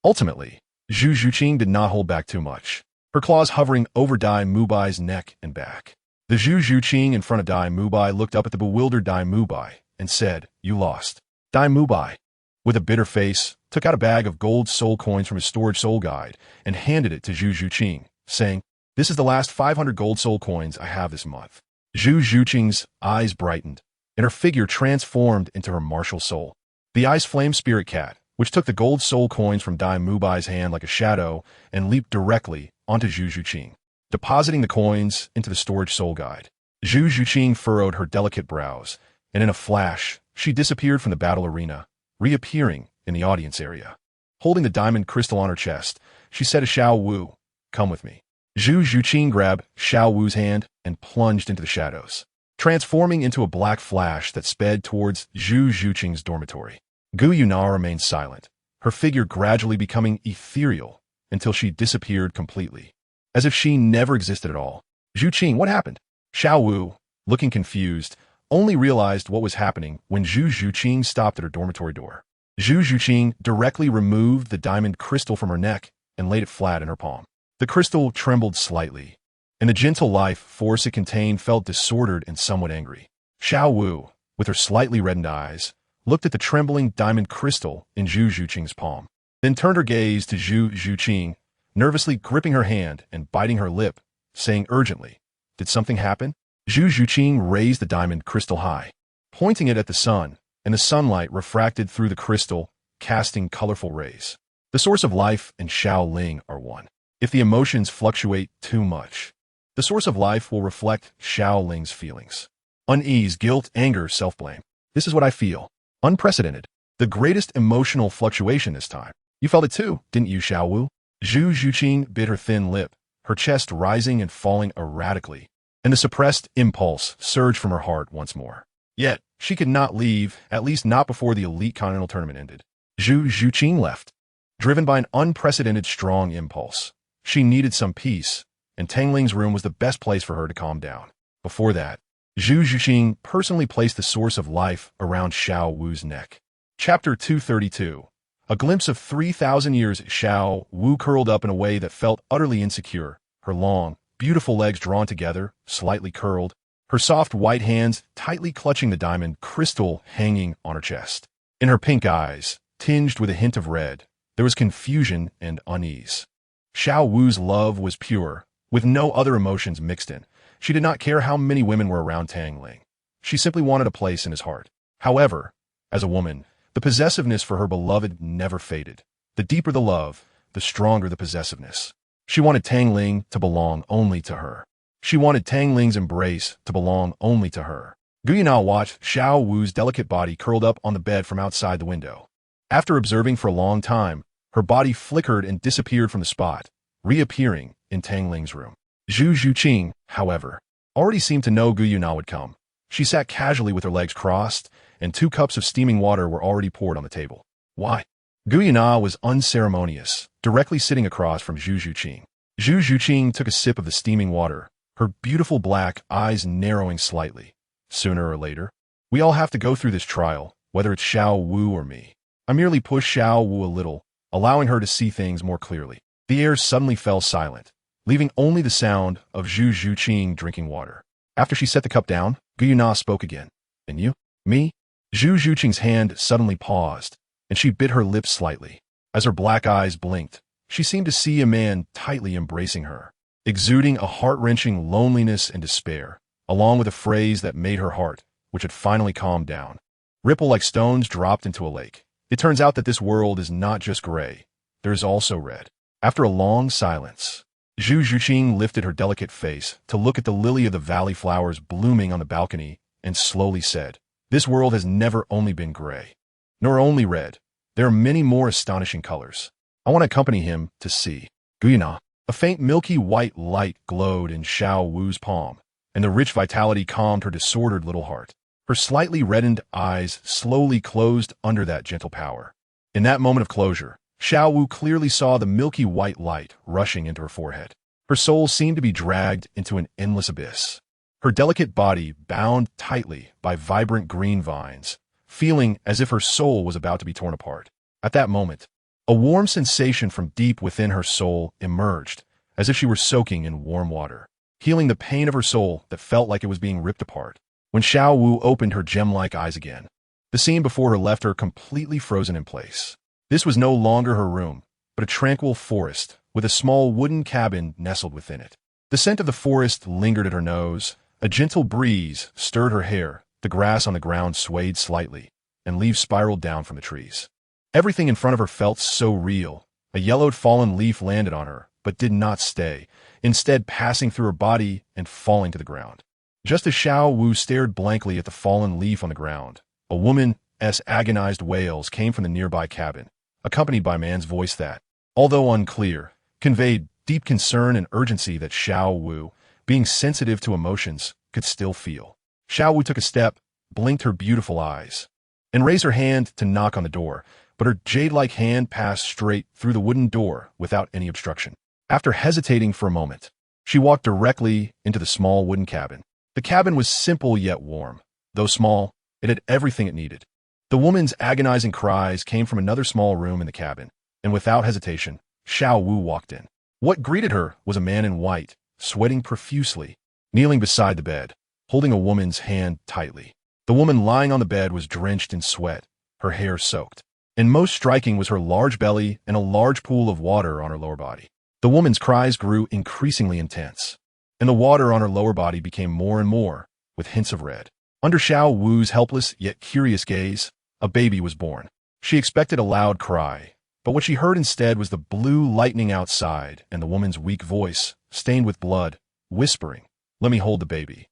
Ultimately, Zhu Zhuqing did not hold back too much, her claws hovering over Dai Mubai's neck and back. The Zhu Zhuqing in front of Dai Mubai looked up at the bewildered Dai Mubai and said, "You lost." Dai Mubai, with a bitter face, took out a bag of gold soul coins from his storage soul guide and handed it to Zhu Zhuqing, saying, "This is the last 500 gold soul coins I have this month." Zhu Zhuqing's eyes brightened, and her figure transformed into her martial soul. The Ice Flame Spirit Cat, which took the gold soul coins from Dai Mubai's hand like a shadow and leaped directly onto Zhu Zhuqing, depositing the coins into the storage soul guide. Zhu Zhuqing furrowed her delicate brows, and in a flash, she disappeared from the battle arena, reappearing in the audience area. Holding the diamond crystal on her chest, she said to Xiao Wu, "Come with me." Zhu Zhuqing grabbed Xiao Wu's hand and plunged into the shadows, transforming into a black flash that sped towards Zhu Zhuqing's dormitory. Gu Yuna remained silent, her figure gradually becoming ethereal until she disappeared completely, as if she never existed at all. "Zhuqing, what happened?" Xiao Wu, looking confused, only realized what was happening when Zhu Zhuqing stopped at her dormitory door. Zhu Zhuqing directly removed the diamond crystal from her neck and laid it flat in her palm. The crystal trembled slightly, and the gentle life force it contained felt disordered and somewhat angry. Xiao Wu, with her slightly reddened eyes, looked at the trembling diamond crystal in Zhu Zhuqing's palm, then turned her gaze to Zhu Zhuqing, nervously gripping her hand and biting her lip, saying urgently, "Did something happen?" Zhu Zhuqing raised the diamond crystal high, pointing it at the sun, and the sunlight refracted through the crystal, casting colorful rays. The source of life and Xiao Ling are one. If the emotions fluctuate too much, The source of life will reflect Xiao Ling's feelings. Unease, guilt, anger, self-blame. This is what I feel. Unprecedented. The greatest emotional fluctuation this time. You felt it too, didn't you, Xiao Wu? Zhu Zhuqing bit her thin lip, her chest rising and falling erratically, and the suppressed impulse surged from her heart once more. Yet, she could not leave, at least not before the elite continental tournament ended. Zhu Zhuqing left, driven by an unprecedented strong impulse. She needed some peace, and Tang Ling's room was the best place for her to calm down. Before that, Zhu Zhuqing personally placed the source of life around Xiao Wu's neck. Chapter 232. A glimpse of 3,000 years. Xiao Wu curled up in a way that felt utterly insecure, her long, beautiful legs drawn together, slightly curled, her soft white hands tightly clutching the diamond crystal hanging on her chest. In her pink eyes, tinged with a hint of red, there was confusion and unease. Xiao Wu's love was pure, with no other emotions mixed in. She did not care how many women were around Tang Ling. She simply wanted a place in his heart. However, as a woman, the possessiveness for her beloved never faded. The deeper the love, the stronger the possessiveness. She wanted Tang Ling to belong only to her. She wanted Tang Ling's embrace to belong only to her. Guyana watched Xiao Wu's delicate body curled up on the bed from outside the window. After observing for a long time, her body flickered and disappeared from the spot, reappearing in Tang Ling's room. Zhu Zhuqing, however, already seemed to know Guyana would come. She sat casually with her legs crossed, and 2 cups of steaming water were already poured on the table. Why? Guyana was unceremonious, directly sitting across from Zhu Zhuqing. Zhu Zhuqing took a sip of the steaming water, her beautiful black eyes narrowing slightly. Sooner or later, we all have to go through this trial, whether it's Xiao Wu or me. I merely pushed Xiao Wu a little, allowing her to see things more clearly. The air suddenly fell silent, leaving only the sound of Zhu Zhuqing drinking water. After she set the cup down, Guyana spoke again. And you? Me? Zhu Zhuqing's hand suddenly paused, and she bit her lips slightly. As her black eyes blinked, she seemed to see a man tightly embracing her, exuding a heart-wrenching loneliness and despair, along with a phrase that made her heart, which had finally calmed down, ripple like stones dropped into a lake. It turns out that this world is not just gray. There is also red. After a long silence, Zhu Zhuqing lifted her delicate face to look at the lily of the valley flowers blooming on the balcony and slowly said, "This world has never only been gray, nor only red. There are many more astonishing colors. I want to accompany him to see." Guyana. A faint milky white light glowed in Xiao Wu's palm, and the rich vitality calmed her disordered little heart. Her slightly reddened eyes slowly closed under that gentle power. In that moment of closure, Xiao Wu clearly saw the milky white light rushing into her forehead. Her soul seemed to be dragged into an endless abyss. Her delicate body bound tightly by vibrant green vines, feeling as if her soul was about to be torn apart. At that moment, a warm sensation from deep within her soul emerged, as if she were soaking in warm water, healing the pain of her soul that felt like it was being ripped apart. When Xiao Wu opened her gem-like eyes again, the scene before her left her completely frozen in place. This was no longer her room, but a tranquil forest with a small wooden cabin nestled within it. The scent of the forest lingered at her nose, a gentle breeze stirred her hair, the grass on the ground swayed slightly, and leaves spiraled down from the trees. Everything in front of her felt so real. A yellowed fallen leaf landed on her, but did not stay, instead passing through her body and falling to the ground. Just as Xiao Wu stared blankly at the fallen leaf on the ground, a woman's agonized wails came from the nearby cabin, accompanied by a man's voice that, although unclear, conveyed deep concern and urgency that Xiao Wu, being sensitive to emotions, could still feel. Xiao Wu took a step, blinked her beautiful eyes, and raised her hand to knock on the door, but her jade-like hand passed straight through the wooden door without any obstruction. After hesitating for a moment, she walked directly into the small wooden cabin. The cabin was simple yet warm. Though small, it had everything it needed. The woman's agonizing cries came from another small room in the cabin, and without hesitation, Xiao Wu walked in. What greeted her was a man in white, sweating profusely, kneeling beside the bed, holding a woman's hand tightly. The woman lying on the bed was drenched in sweat, her hair soaked. And most striking was her large belly and a large pool of water on her lower body. The woman's cries grew increasingly intense, and the water on her lower body became more and more, with hints of red. Under Xiao Wu's helpless yet curious gaze, a baby was born. She expected a loud cry, but what she heard instead was the blue lightning outside and the woman's weak voice, stained with blood, whispering, "Let me hold the baby."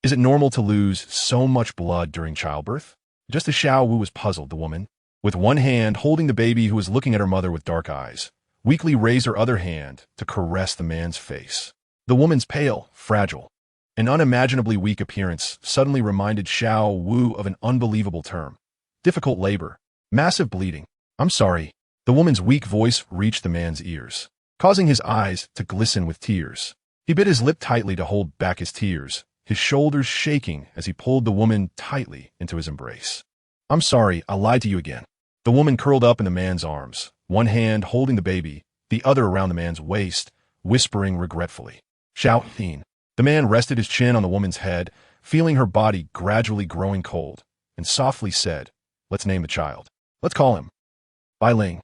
Is it normal to lose so much blood during childbirth? Just as Xiao Wu was puzzled, the woman, with one hand holding the baby who was looking at her mother with dark eyes, weakly raised her other hand to caress the man's face. The woman's pale, fragile, and unimaginably weak appearance suddenly reminded Xiao Wu of an unbelievable term: difficult labor, massive bleeding. "I'm sorry." The woman's weak voice reached the man's ears, causing his eyes to glisten with tears. He bit his lip tightly to hold back his tears, his shoulders shaking as he pulled the woman tightly into his embrace. "I'm sorry, I lied to you again." The woman curled up in the man's arms, one hand holding the baby, the other around the man's waist, whispering regretfully, "Xiao." The man rested his chin on the woman's head, feeling her body gradually growing cold, and softly said, "Let's name the child. Let's call him Bai Ling."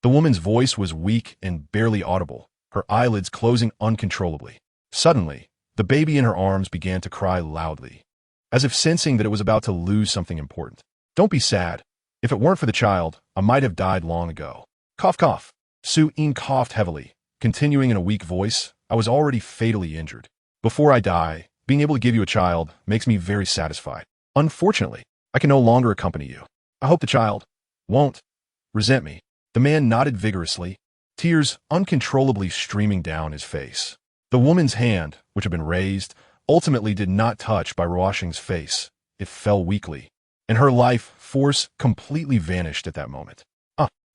The woman's voice was weak and barely audible, her eyelids closing uncontrollably. Suddenly, the baby in her arms began to cry loudly, as if sensing that it was about to lose something important. "Don't be sad. If it weren't for the child, I might have died long ago." Cough, cough. Su Yin coughed heavily, continuing in a weak voice, "I was already fatally injured. Before I die, being able to give you a child makes me very satisfied. Unfortunately, I can no longer accompany you. I hope the child won't resent me." The man nodded vigorously, tears uncontrollably streaming down his face. The woman's hand, which had been raised, ultimately did not touch Bai Ruoxing's face. It fell weakly, and her life force completely vanished at that moment.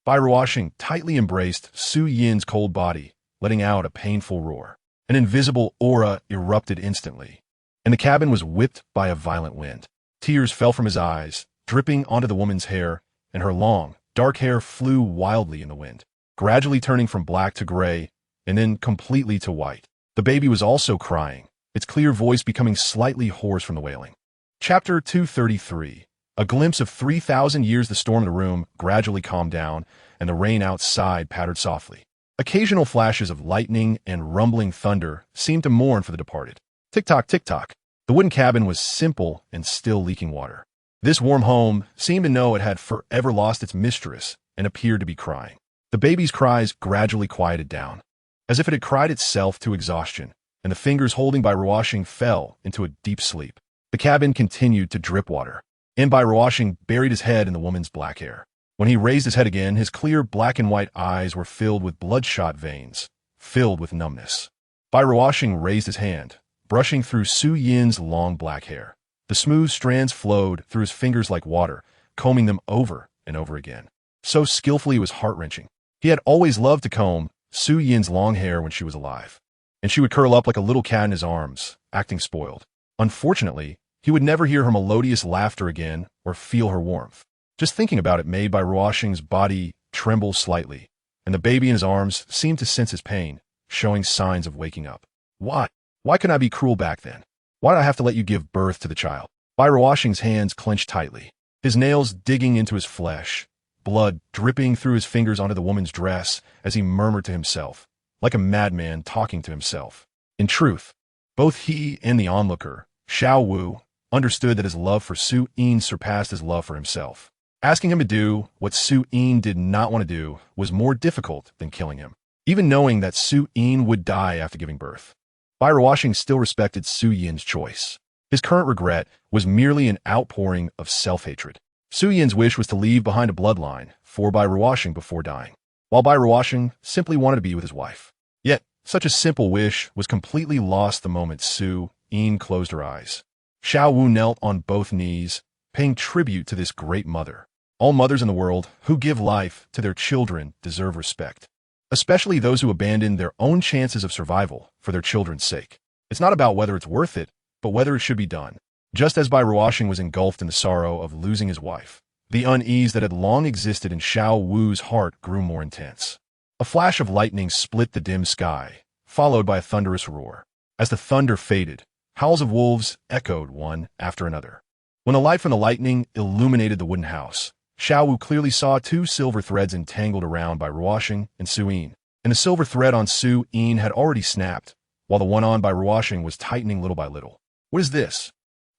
Bai Ruoxing tightly embraced Su Yin's cold body, letting out a painful roar. An invisible aura erupted instantly, and the cabin was whipped by a violent wind. Tears fell from his eyes, dripping onto the woman's hair, and her long, dark hair flew wildly in the wind, gradually turning from black to gray, and then completely to white. The baby was also crying, its clear voice becoming slightly hoarse from the wailing. Chapter 233. A glimpse of 3,000 years. The storm in the room gradually calmed down, and the rain outside pattered softly. Occasional flashes of lightning and rumbling thunder seemed to mourn for the departed. Tick-tock, tick-tock. The wooden cabin was simple and still leaking water. This warm home seemed to know it had forever lost its mistress and appeared to be crying. The baby's cries gradually quieted down, as if it had cried itself to exhaustion, and the fingers holding Bai Ruoxing fell into a deep sleep. The cabin continued to drip water, and Bai Ruoxing buried his head in the woman's black hair. When he raised his head again, his clear black and white eyes were filled with bloodshot veins, filled with numbness. Bai Ruoxing raised his hand, brushing through Su Yin's long black hair. The smooth strands flowed through his fingers like water, combing them over and over again. So skillfully it was heart-wrenching. He had always loved to comb Su Yin's long hair when she was alive, and she would curl up like a little cat in his arms, acting spoiled. Unfortunately, he would never hear her melodious laughter again or feel her warmth. Just thinking about it made Bai Ruoxing's body tremble slightly, and the baby in his arms seemed to sense his pain, showing signs of waking up. Why? Why couldn't I be cruel back then? Why did I have to let you give birth to the child? Bai Ruoxing's hands clenched tightly, his nails digging into his flesh, blood dripping through his fingers onto the woman's dress as he murmured to himself, like a madman talking to himself. In truth, both he and the onlooker, Xiao Wu, understood that his love for Su Yin surpassed his love for himself. Asking him to do what Su Yin did not want to do was more difficult than killing him, even knowing that Su Yin would die after giving birth. Bai Ruoxing still respected Su Yin's choice. His current regret was merely an outpouring of self-hatred. Su Yin's wish was to leave behind a bloodline for Bai Ruoxing before dying, while Bai Ruoxing simply wanted to be with his wife. Yet, such a simple wish was completely lost the moment Su Yin closed her eyes. Xiao Wu knelt on both knees, paying tribute to this great mother. All mothers in the world who give life to their children deserve respect, especially those who abandon their own chances of survival for their children's sake. It's not about whether it's worth it, but whether it should be done. Just as Bai Ruoxing was engulfed in the sorrow of losing his wife, the unease that had long existed in Xiao Wu's heart grew more intense. A flash of lightning split the dim sky, followed by a thunderous roar. As the thunder faded, howls of wolves echoed one after another. When the light from the lightning illuminated the wooden house, Xiao Wu clearly saw two silver threads entangled around Bai Ruoxing and Su Yin, and the silver thread on Su Yin had already snapped, while the one on Bai Ruoxing was tightening little by little. What is this?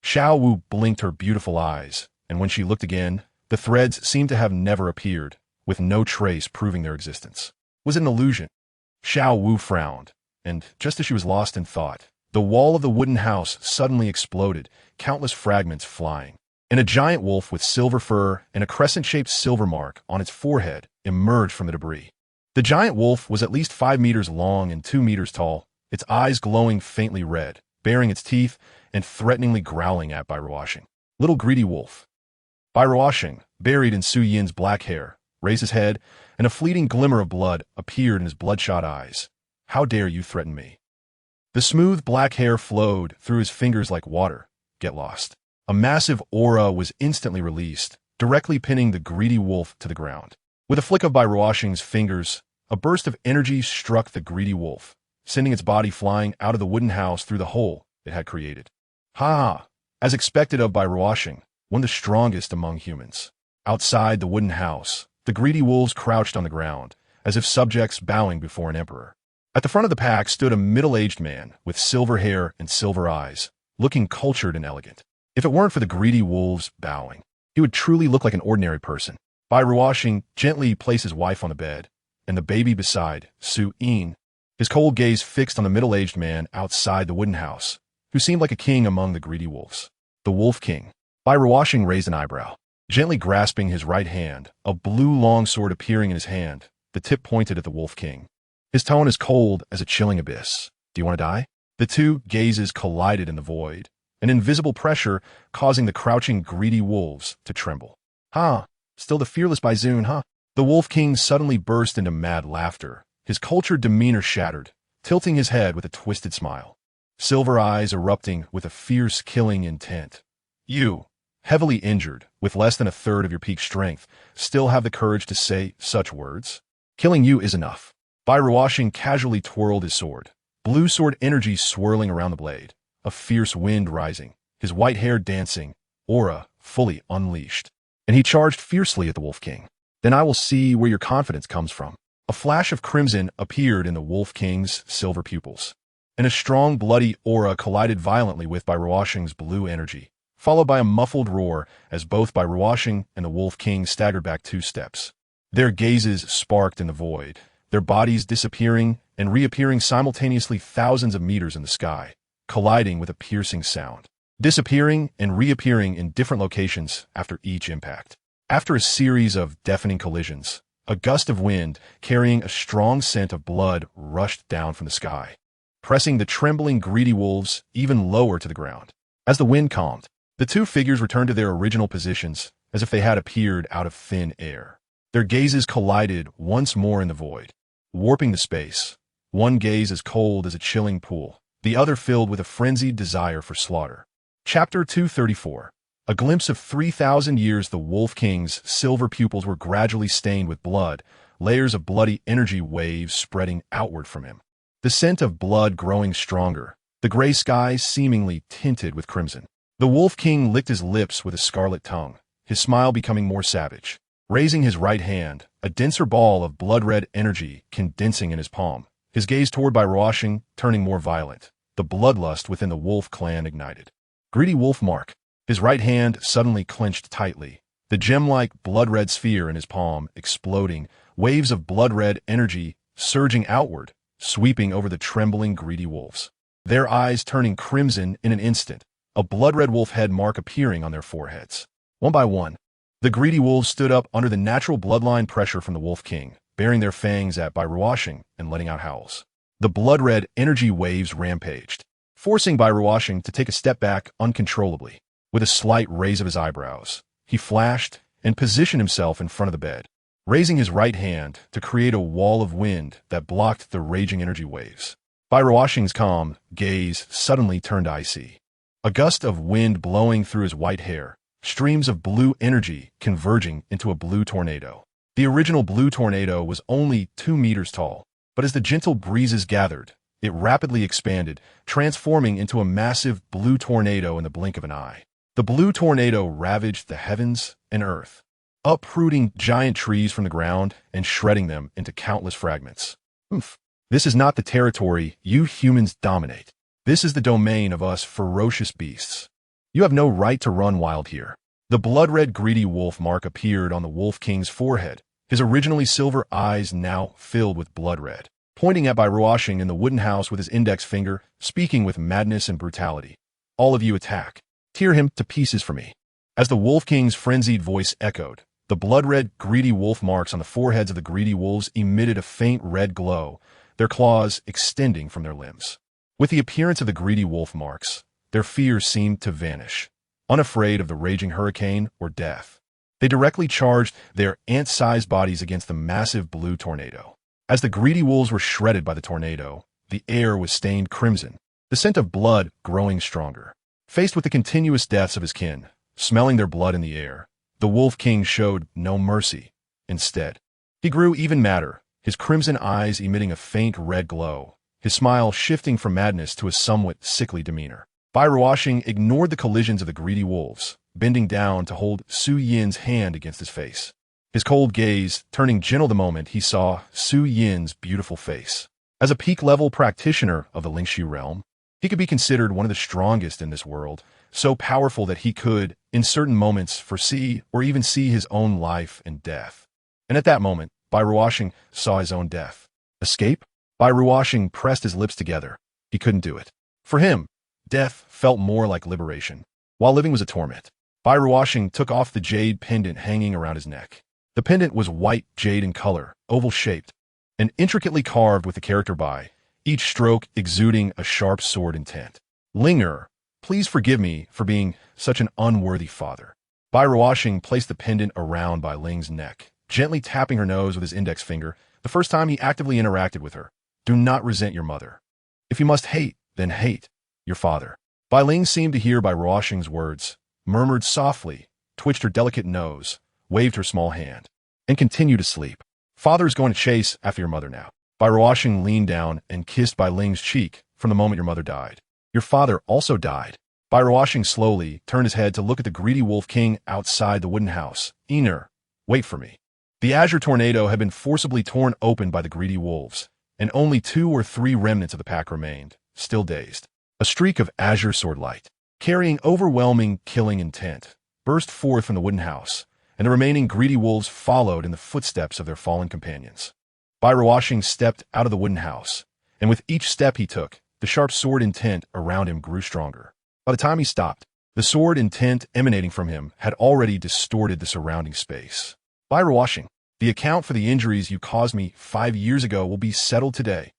Xiao Wu blinked her beautiful eyes, and when she looked again, the threads seemed to have never appeared, with no trace proving their existence. Was it an illusion? Xiao Wu frowned, and just as she was lost in thought, The wall of the wooden house suddenly exploded, countless fragments flying. And a giant wolf with silver fur and a crescent-shaped silver mark on its forehead emerged from the debris. The giant wolf was at least 5 meters long and 2 meters tall, its eyes glowing faintly red, baring its teeth and threateningly growling at Bai Ruoxing. Little greedy wolf. Bai Ruoxing, buried in Su Yin's black hair, raised his head, and a fleeting glimmer of blood appeared in his bloodshot eyes. How dare you threaten me? The smooth black hair flowed through his fingers like water. Get lost. A massive aura was instantly released, directly pinning the greedy wolf to the ground. With a flick of Bai Ruoxing's fingers, a burst of energy struck the greedy wolf, sending its body flying out of the wooden house through the hole it had created. Ha! As expected of Bai Ruoxing, one of the strongest among humans. Outside the wooden house, the greedy wolves crouched on the ground, as if subjects bowing before an emperor. At the front of the pack stood a middle-aged man with silver hair and silver eyes, looking cultured and elegant. If it weren't for the greedy wolves bowing, he would truly look like an ordinary person. Bai Ruoxing gently placed his wife on the bed, and the baby beside Su Yin, his cold gaze fixed on the middle-aged man outside the wooden house, who seemed like a king among the greedy wolves. The Wolf King. Bai Ruoxing raised an eyebrow, gently grasping his right hand, a blue longsword appearing in his hand, the tip pointed at the Wolf King. His tone as cold as a chilling abyss. Do you want to die? The two gazes collided in the void, an invisible pressure causing the crouching greedy wolves to tremble. Ha! Still the fearless Baizun, huh? The Wolf King suddenly burst into mad laughter, his cultured demeanor shattered, tilting his head with a twisted smile. Silver eyes erupting with a fierce killing intent. You, heavily injured, with less than a third of your peak strength, still have the courage to say such words? Killing you is enough. Bai Ruoxing casually twirled his sword, blue sword energy swirling around the blade, a fierce wind rising, his white hair dancing, aura fully unleashed. And he charged fiercely at the Wolf King. Then I will see where your confidence comes from. A flash of crimson appeared in the Wolf King's silver pupils, and a strong bloody aura collided violently with Bai Ruoxing's blue energy, followed by a muffled roar as both Bai Ruoxing and the Wolf King staggered back 2 steps. Their gazes sparked in the void, their bodies disappearing and reappearing simultaneously thousands of meters in the sky, colliding with a piercing sound, disappearing and reappearing in different locations after each impact. After a series of deafening collisions, a gust of wind carrying a strong scent of blood rushed down from the sky, pressing the trembling greedy wolves even lower to the ground. As the wind calmed, the two figures returned to their original positions as if they had appeared out of thin air. Their gazes collided once more in the void, warping the space, one gaze as cold as a chilling pool, the other filled with a frenzied desire for slaughter. Chapter 234. A glimpse of 3,000 years. The Wolf King's silver pupils were gradually stained with blood, layers of bloody energy waves spreading outward from him. The scent of blood growing stronger, the gray sky seemingly tinted with crimson. The Wolf King licked his lips with a scarlet tongue, his smile becoming more savage. Raising his right hand, a denser ball of blood-red energy condensing in his palm, his gaze toward Bai Ruoxing turning more violent. The bloodlust within the Wolf clan ignited. Greedy Wolf Mark. His right hand suddenly clenched tightly, the gem-like blood-red sphere in his palm exploding, waves of blood-red energy surging outward, sweeping over the trembling greedy wolves. Their eyes turning crimson in an instant, a blood-red wolf head mark appearing on their foreheads. One by one, the greedy wolves stood up under the natural bloodline pressure from the Wolf King, baring their fangs at Bai Ruoxing and letting out howls. The blood-red energy waves rampaged, forcing Bai Ruoxing to take a step back uncontrollably. With a slight raise of his eyebrows, he flashed and positioned himself in front of the bed, raising his right hand to create a wall of wind that blocked the raging energy waves. Bai Ruoxing's calm gaze suddenly turned icy. A gust of wind blowing through his white hair, streams of blue energy converging into a blue tornado. The original blue tornado was only 2 meters tall, but as the gentle breezes gathered, it rapidly expanded, transforming into a massive blue tornado in the blink of an eye. The blue tornado ravaged the heavens and earth, uprooting giant trees from the ground and shredding them into countless fragments. Oof. This is not the territory you humans dominate. This is the domain of us ferocious beasts. You have no right to run wild here. The blood-red greedy wolf mark appeared on the Wolf King's forehead, his originally silver eyes now filled with blood red. pointing at Bai Ruoxing in the wooden house with his index finger, speaking with madness and brutality. All of you attack. Tear him to pieces for me. As the Wolf King's frenzied voice echoed, the blood-red, greedy wolf marks on the foreheads of the greedy wolves emitted a faint red glow, their claws extending from their limbs. With the appearance of the greedy wolf marks, their fears seemed to vanish. Unafraid of the raging hurricane or death, they directly charged their ant-sized bodies against the massive blue tornado. As the greedy wolves were shredded by the tornado, the air was stained crimson, the scent of blood growing stronger. Faced with the continuous deaths of his kin, smelling their blood in the air, the Wolf King showed no mercy. Instead, he grew even madder, his crimson eyes emitting a faint red glow, his smile shifting from madness to a somewhat sickly demeanor. Bai Ruoxing ignored the collisions of the greedy wolves, bending down to hold Su Yin's hand against his face. His cold gaze turning gentle the moment he saw Su Yin's beautiful face. As a peak-level practitioner of the Lingxi realm, he could be considered one of the strongest in this world, so powerful that he could, in certain moments, foresee or even see his own life and death. And at that moment, Bai Ruoxing saw his own death. Escape? Bai Ruoxing pressed his lips together. He couldn't do it. For him, death felt more like liberation, while living was a torment. Bai Ruoxing took off the jade pendant hanging around his neck. The pendant was white jade in color, oval-shaped, and intricately carved with the character Bai, each stroke exuding a sharp sword intent. Linger, please forgive me for being such an unworthy father. Bai Ruoxing placed the pendant around Bai Ling's neck, gently tapping her nose with his index finger, the first time he actively interacted with her. Do not resent your mother. If you must hate, then hate your father. Bai Ling seemed to hear Bai Ruoxing's words, murmured softly, twitched her delicate nose, waved her small hand, and continued to sleep. Father is going to chase after your mother now. Bai Ruoxing leaned down and kissed Bai Ling's cheek from the moment your mother died. Your father also died. Bai Ruoxing slowly turned his head to look at the greedy Wolf King outside the wooden house. Ener, wait for me. The azure tornado had been forcibly torn open by the greedy wolves, and only 2 or 3 remnants of the pack remained, still dazed. A streak of azure sword light, carrying overwhelming killing intent, burst forth from the wooden house, and the remaining greedy wolves followed in the footsteps of their fallen companions. Bai Ruoxing stepped out of the wooden house, and with each step he took, the sharp sword intent around him grew stronger. By the time he stopped, the sword intent emanating from him had already distorted the surrounding space. Bai Ruoxing, the account for the injuries you caused me 5 years ago will be settled today,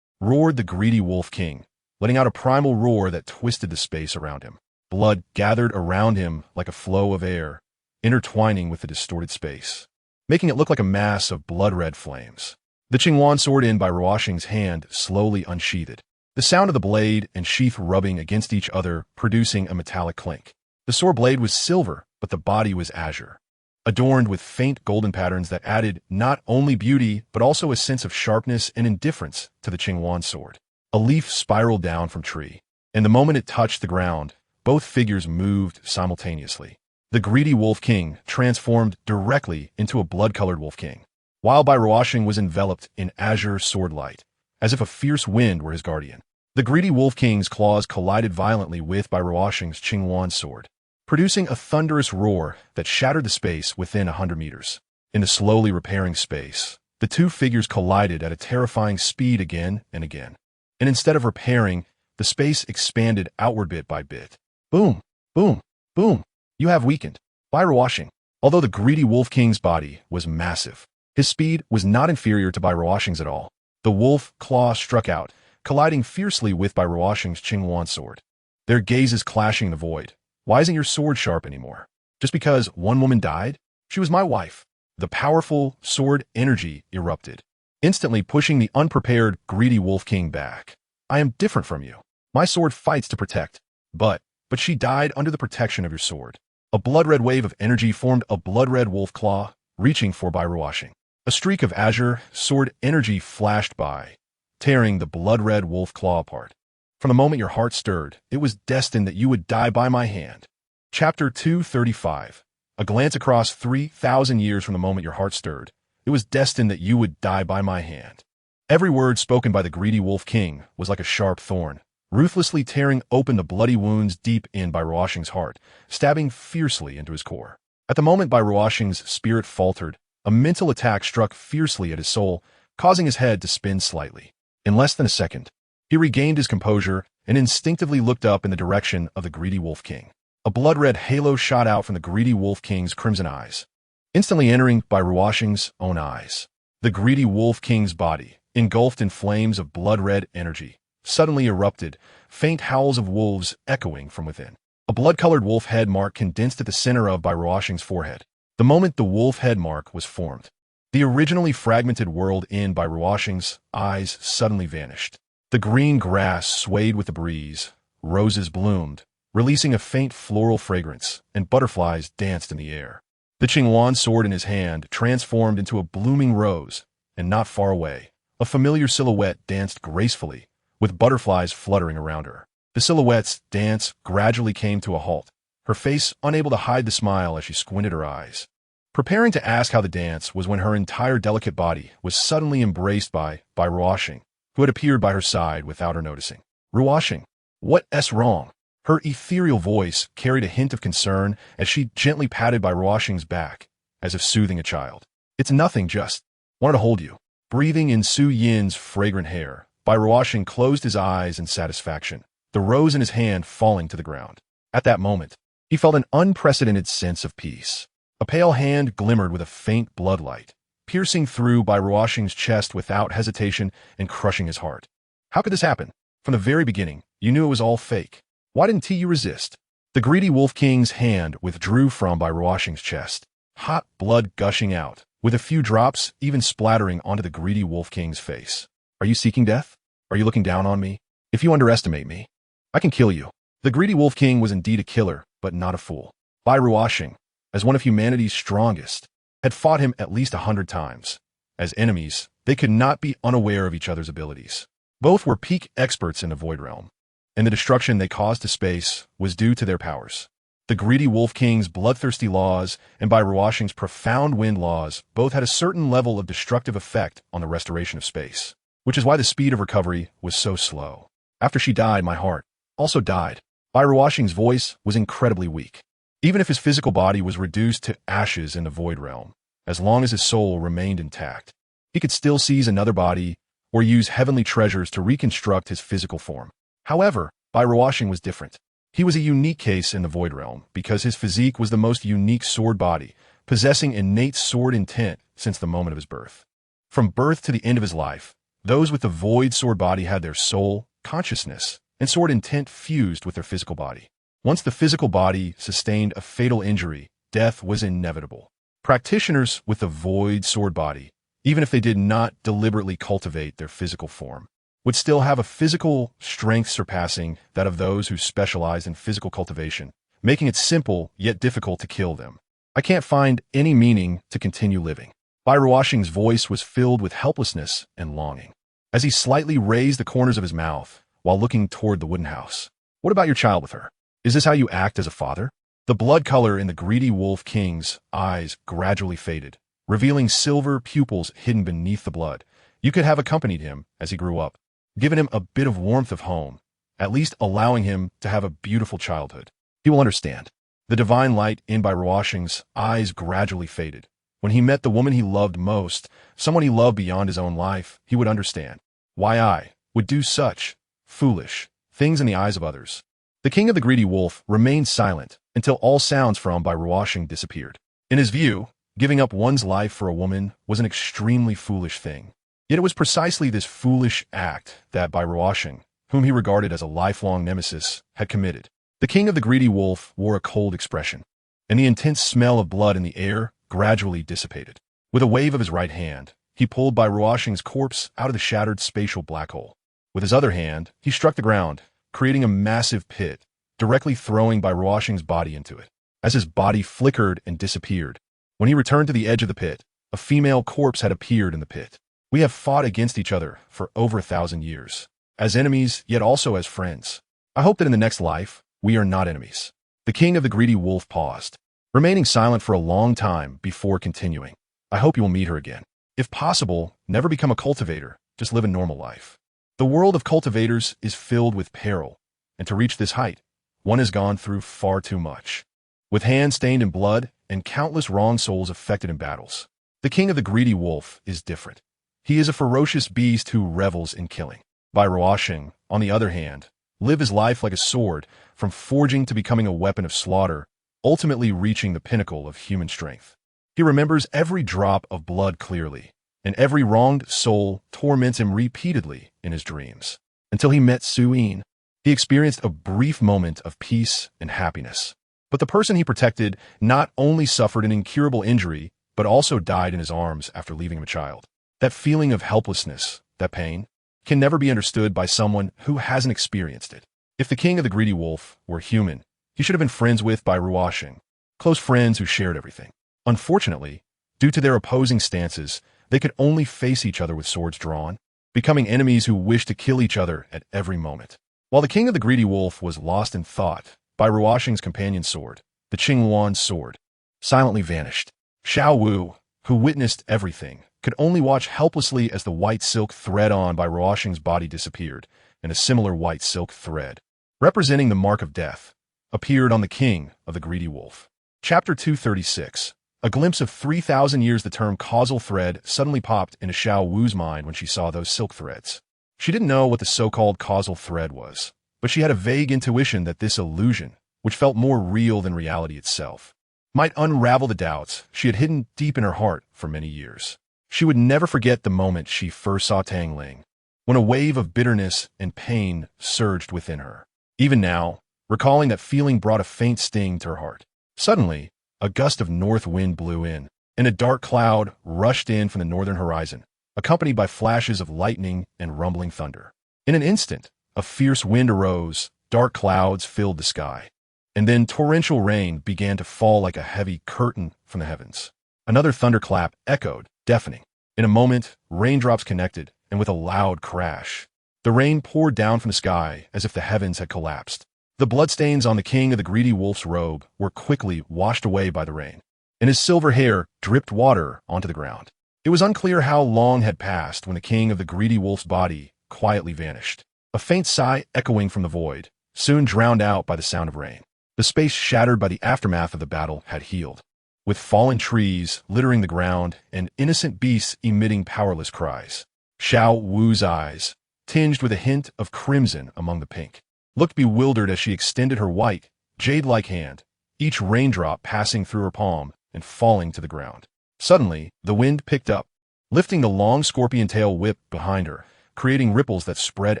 roared the greedy Wolf King, letting out a primal roar that twisted the space around him. Blood gathered around him like a flow of air, intertwining with the distorted space, making it look like a mass of blood-red flames. The Qingwan sword in Bai Ruoxing's hand slowly unsheathed, the sound of the blade and sheath rubbing against each other producing a metallic clink. The sword blade was silver, but the body was azure, adorned with faint golden patterns that added not only beauty but also a sense of sharpness and indifference to the Qingwan sword. A leaf spiraled down from tree, and the moment it touched the ground, both figures moved simultaneously. The greedy Wolf King transformed directly into a blood-colored Wolf King, while Bai Ruoxing was enveloped in azure sword light, as if a fierce wind were his guardian. The greedy Wolf King's claws collided violently with Bai Ruoxing's Qingwan sword, producing a thunderous roar that shattered the space within 100 meters. In the slowly repairing space, the two figures collided at a terrifying speed again and again. And instead of repairing, the space expanded outward bit by bit. Boom, boom, boom. You have weakened. Bai Ruoxing. Although the greedy Wolf King's body was massive, his speed was not inferior to Bai Ruoxing's at all. The wolf claw struck out, colliding fiercely with Bai Ruoxing's Qingwan sword, their gazes clashing in the void. Why isn't your sword sharp anymore? Just because one woman died? She was my wife. The powerful sword energy erupted, instantly pushing the unprepared greedy Wolf King back. I am different from you. My sword fights to protect. But she died under the protection of your sword. A blood-red wave of energy formed a blood-red wolf claw, reaching for Bai Ruoxing. A streak of azure sword energy flashed by, tearing the blood-red wolf claw apart. From the moment your heart stirred, it was destined that you would die by my hand. Chapter 235. A glance across 3,000 years from the moment your heart stirred, it was destined that you would die by my hand. Every word spoken by the greedy Wolf King was like a sharp thorn, ruthlessly tearing open the bloody wounds deep in Bai Ruoxing's heart, stabbing fiercely into his core. At the moment Bai Ruoxing's spirit faltered, a mental attack struck fiercely at his soul, causing his head to spin slightly. In less than a second, he regained his composure and instinctively looked up in the direction of the greedy Wolf King. A blood-red halo shot out from the greedy Wolf King's crimson eyes, instantly entering Bai Ruoxing's own eyes. The greedy Wolf King's body, engulfed in flames of blood-red energy, suddenly erupted, faint howls of wolves echoing from within. A blood-colored wolf head mark condensed at the center of Bai Ruoxing's forehead. The moment the wolf head mark was formed, the originally fragmented world in Bai Ruoxing's eyes suddenly vanished. The green grass swayed with the breeze, roses bloomed, releasing a faint floral fragrance, and butterflies danced in the air. The Qingwan sword in his hand transformed into a blooming rose, and not far away, a familiar silhouette danced gracefully, with butterflies fluttering around her. The silhouette's dance gradually came to a halt, her face unable to hide the smile as she squinted her eyes. Preparing to ask how the dance was when her entire delicate body was suddenly embraced by Ruoxing, who had appeared by her side without her noticing. Ruoxing, what's wrong? Her ethereal voice carried a hint of concern as she gently patted Bai Ruoxing's back, as if soothing a child. It's nothing, just wanted to hold you. Breathing in Su Yin's fragrant hair, Bai Ruoxing closed his eyes in satisfaction, the rose in his hand falling to the ground. At that moment, he felt an unprecedented sense of peace. A pale hand glimmered with a faint bloodlight, piercing through Bai Ruoxing's chest without hesitation and crushing his heart. How could this happen? From the very beginning, you knew it was all fake. Why didn't you resist? The greedy Wolf King's hand withdrew from Bai Ruoxing's chest, hot blood gushing out, with a few drops even splattering onto the greedy Wolf King's face. Are you seeking death? Are you looking down on me? If you underestimate me, I can kill you. The greedy Wolf King was indeed a killer, but not a fool. Bai Ruoxing, as one of humanity's strongest, had fought him at least 100 times. As enemies, they could not be unaware of each other's abilities. Both were peak experts in the Void Realm, and the destruction they caused to space was due to their powers. The greedy Wolf King's bloodthirsty laws and Bai Ruoxing's profound wind laws both had a certain level of destructive effect on the restoration of space, which is why the speed of recovery was so slow. After she died, my heart also died. Bai Ruoxing's voice was incredibly weak. Even if his physical body was reduced to ashes in the Void Realm, as long as his soul remained intact, he could still seize another body or use heavenly treasures to reconstruct his physical form. However, Bai Ruoxing was different. He was a unique case in the Void Realm because his physique was the most unique sword body, possessing innate sword intent since the moment of his birth. From birth to the end of his life, those with the Void sword body had their soul, consciousness, and sword intent fused with their physical body. Once the physical body sustained a fatal injury, death was inevitable. Practitioners with the Void sword body, even if they did not deliberately cultivate their physical form, would still have a physical strength surpassing that of those who specialized in physical cultivation, making it simple yet difficult to kill them. I can't find any meaning to continue living. Bai Ruoxing's voice was filled with helplessness and longing, as he slightly raised the corners of his mouth while looking toward the wooden house. What about your child with her? Is this how you act as a father? The blood color in the greedy Wolf King's eyes gradually faded, revealing silver pupils hidden beneath the blood. You could have accompanied him as he grew up, given him a bit of warmth of home, at least allowing him to have a beautiful childhood. He will understand. The divine light in Bai Ruoxing's eyes gradually faded. When he met the woman he loved most, someone he loved beyond his own life, he would understand why I would do such foolish things in the eyes of others. The king of the greedy wolf remained silent until all sounds from Bai Ruoxing disappeared. In his view, giving up one's life for a woman was an extremely foolish thing. Yet it was precisely this foolish act that Bai Ruoxing, whom he regarded as a lifelong nemesis, had committed. The king of the greedy wolf wore a cold expression, and the intense smell of blood in the air gradually dissipated. With a wave of his right hand, he pulled Bai Ruoxing's corpse out of the shattered spatial black hole. With his other hand, he struck the ground, creating a massive pit, directly throwing Bai Ruoxing's body into it. As his body flickered and disappeared, when he returned to the edge of the pit, a female corpse had appeared in the pit. We have fought against each other for over 1,000 years, as enemies, yet also as friends. I hope that in the next life, we are not enemies. The king of the greedy wolf paused, remaining silent for a long time before continuing. I hope you will meet her again. If possible, never become a cultivator, just live a normal life. The world of cultivators is filled with peril, and to reach this height, one has gone through far too much. With hands stained in blood and countless wrong souls affected in battles, the king of the greedy wolf is different. He is a ferocious beast who revels in killing. Bai Ruoxing, on the other hand, lived his life like a sword, from forging to becoming a weapon of slaughter, ultimately reaching the pinnacle of human strength. He remembers every drop of blood clearly, and every wronged soul torments him repeatedly in his dreams. Until he met Suyin, he experienced a brief moment of peace and happiness. But the person he protected not only suffered an incurable injury, but also died in his arms after leaving him a child. That feeling of helplessness, that pain, can never be understood by someone who hasn't experienced it. If the king of the greedy wolf were human, he should have been friends with Bai Ruoxing, close friends who shared everything. Unfortunately, due to their opposing stances, they could only face each other with swords drawn, becoming enemies who wished to kill each other at every moment. While the king of the greedy wolf was lost in thought, Bai Ruoxing's companion sword, the Qingluan's sword, silently vanished. Xiao Wu, who witnessed everything, could only watch helplessly as the white silk thread on Bai Ruoxing's body disappeared, and a similar white silk thread, representing the mark of death, appeared on the king of the greedy wolf. Chapter 236. A glimpse of 3,000 years. The term causal thread suddenly popped into Xiao Wu's mind when she saw those silk threads. She didn't know what the so-called causal thread was, but she had a vague intuition that this illusion, which felt more real than reality itself, might unravel the doubts she had hidden deep in her heart for many years. She would never forget the moment she first saw Tang Ling, when a wave of bitterness and pain surged within her. Even now, recalling that feeling brought a faint sting to her heart. Suddenly, a gust of north wind blew in, and a dark cloud rushed in from the northern horizon, accompanied by flashes of lightning and rumbling thunder. In an instant, a fierce wind arose, dark clouds filled the sky, and then torrential rain began to fall like a heavy curtain from the heavens. Another thunderclap echoed, deafening. In a moment, raindrops connected, and with a loud crash, the rain poured down from the sky as if the heavens had collapsed. The bloodstains on the king of the greedy wolf's robe were quickly washed away by the rain, and his silver hair dripped water onto the ground. It was unclear how long had passed when the king of the greedy wolf's body quietly vanished. A faint sigh echoing from the void, soon drowned out by the sound of rain. The space shattered by the aftermath of the battle had healed, with fallen trees littering the ground and innocent beasts emitting powerless cries. Xiao Wu's eyes, tinged with a hint of crimson among the pink, looked bewildered as she extended her white, jade-like hand, each raindrop passing through her palm and falling to the ground. Suddenly, the wind picked up, lifting the long scorpion tail whip behind her, creating ripples that spread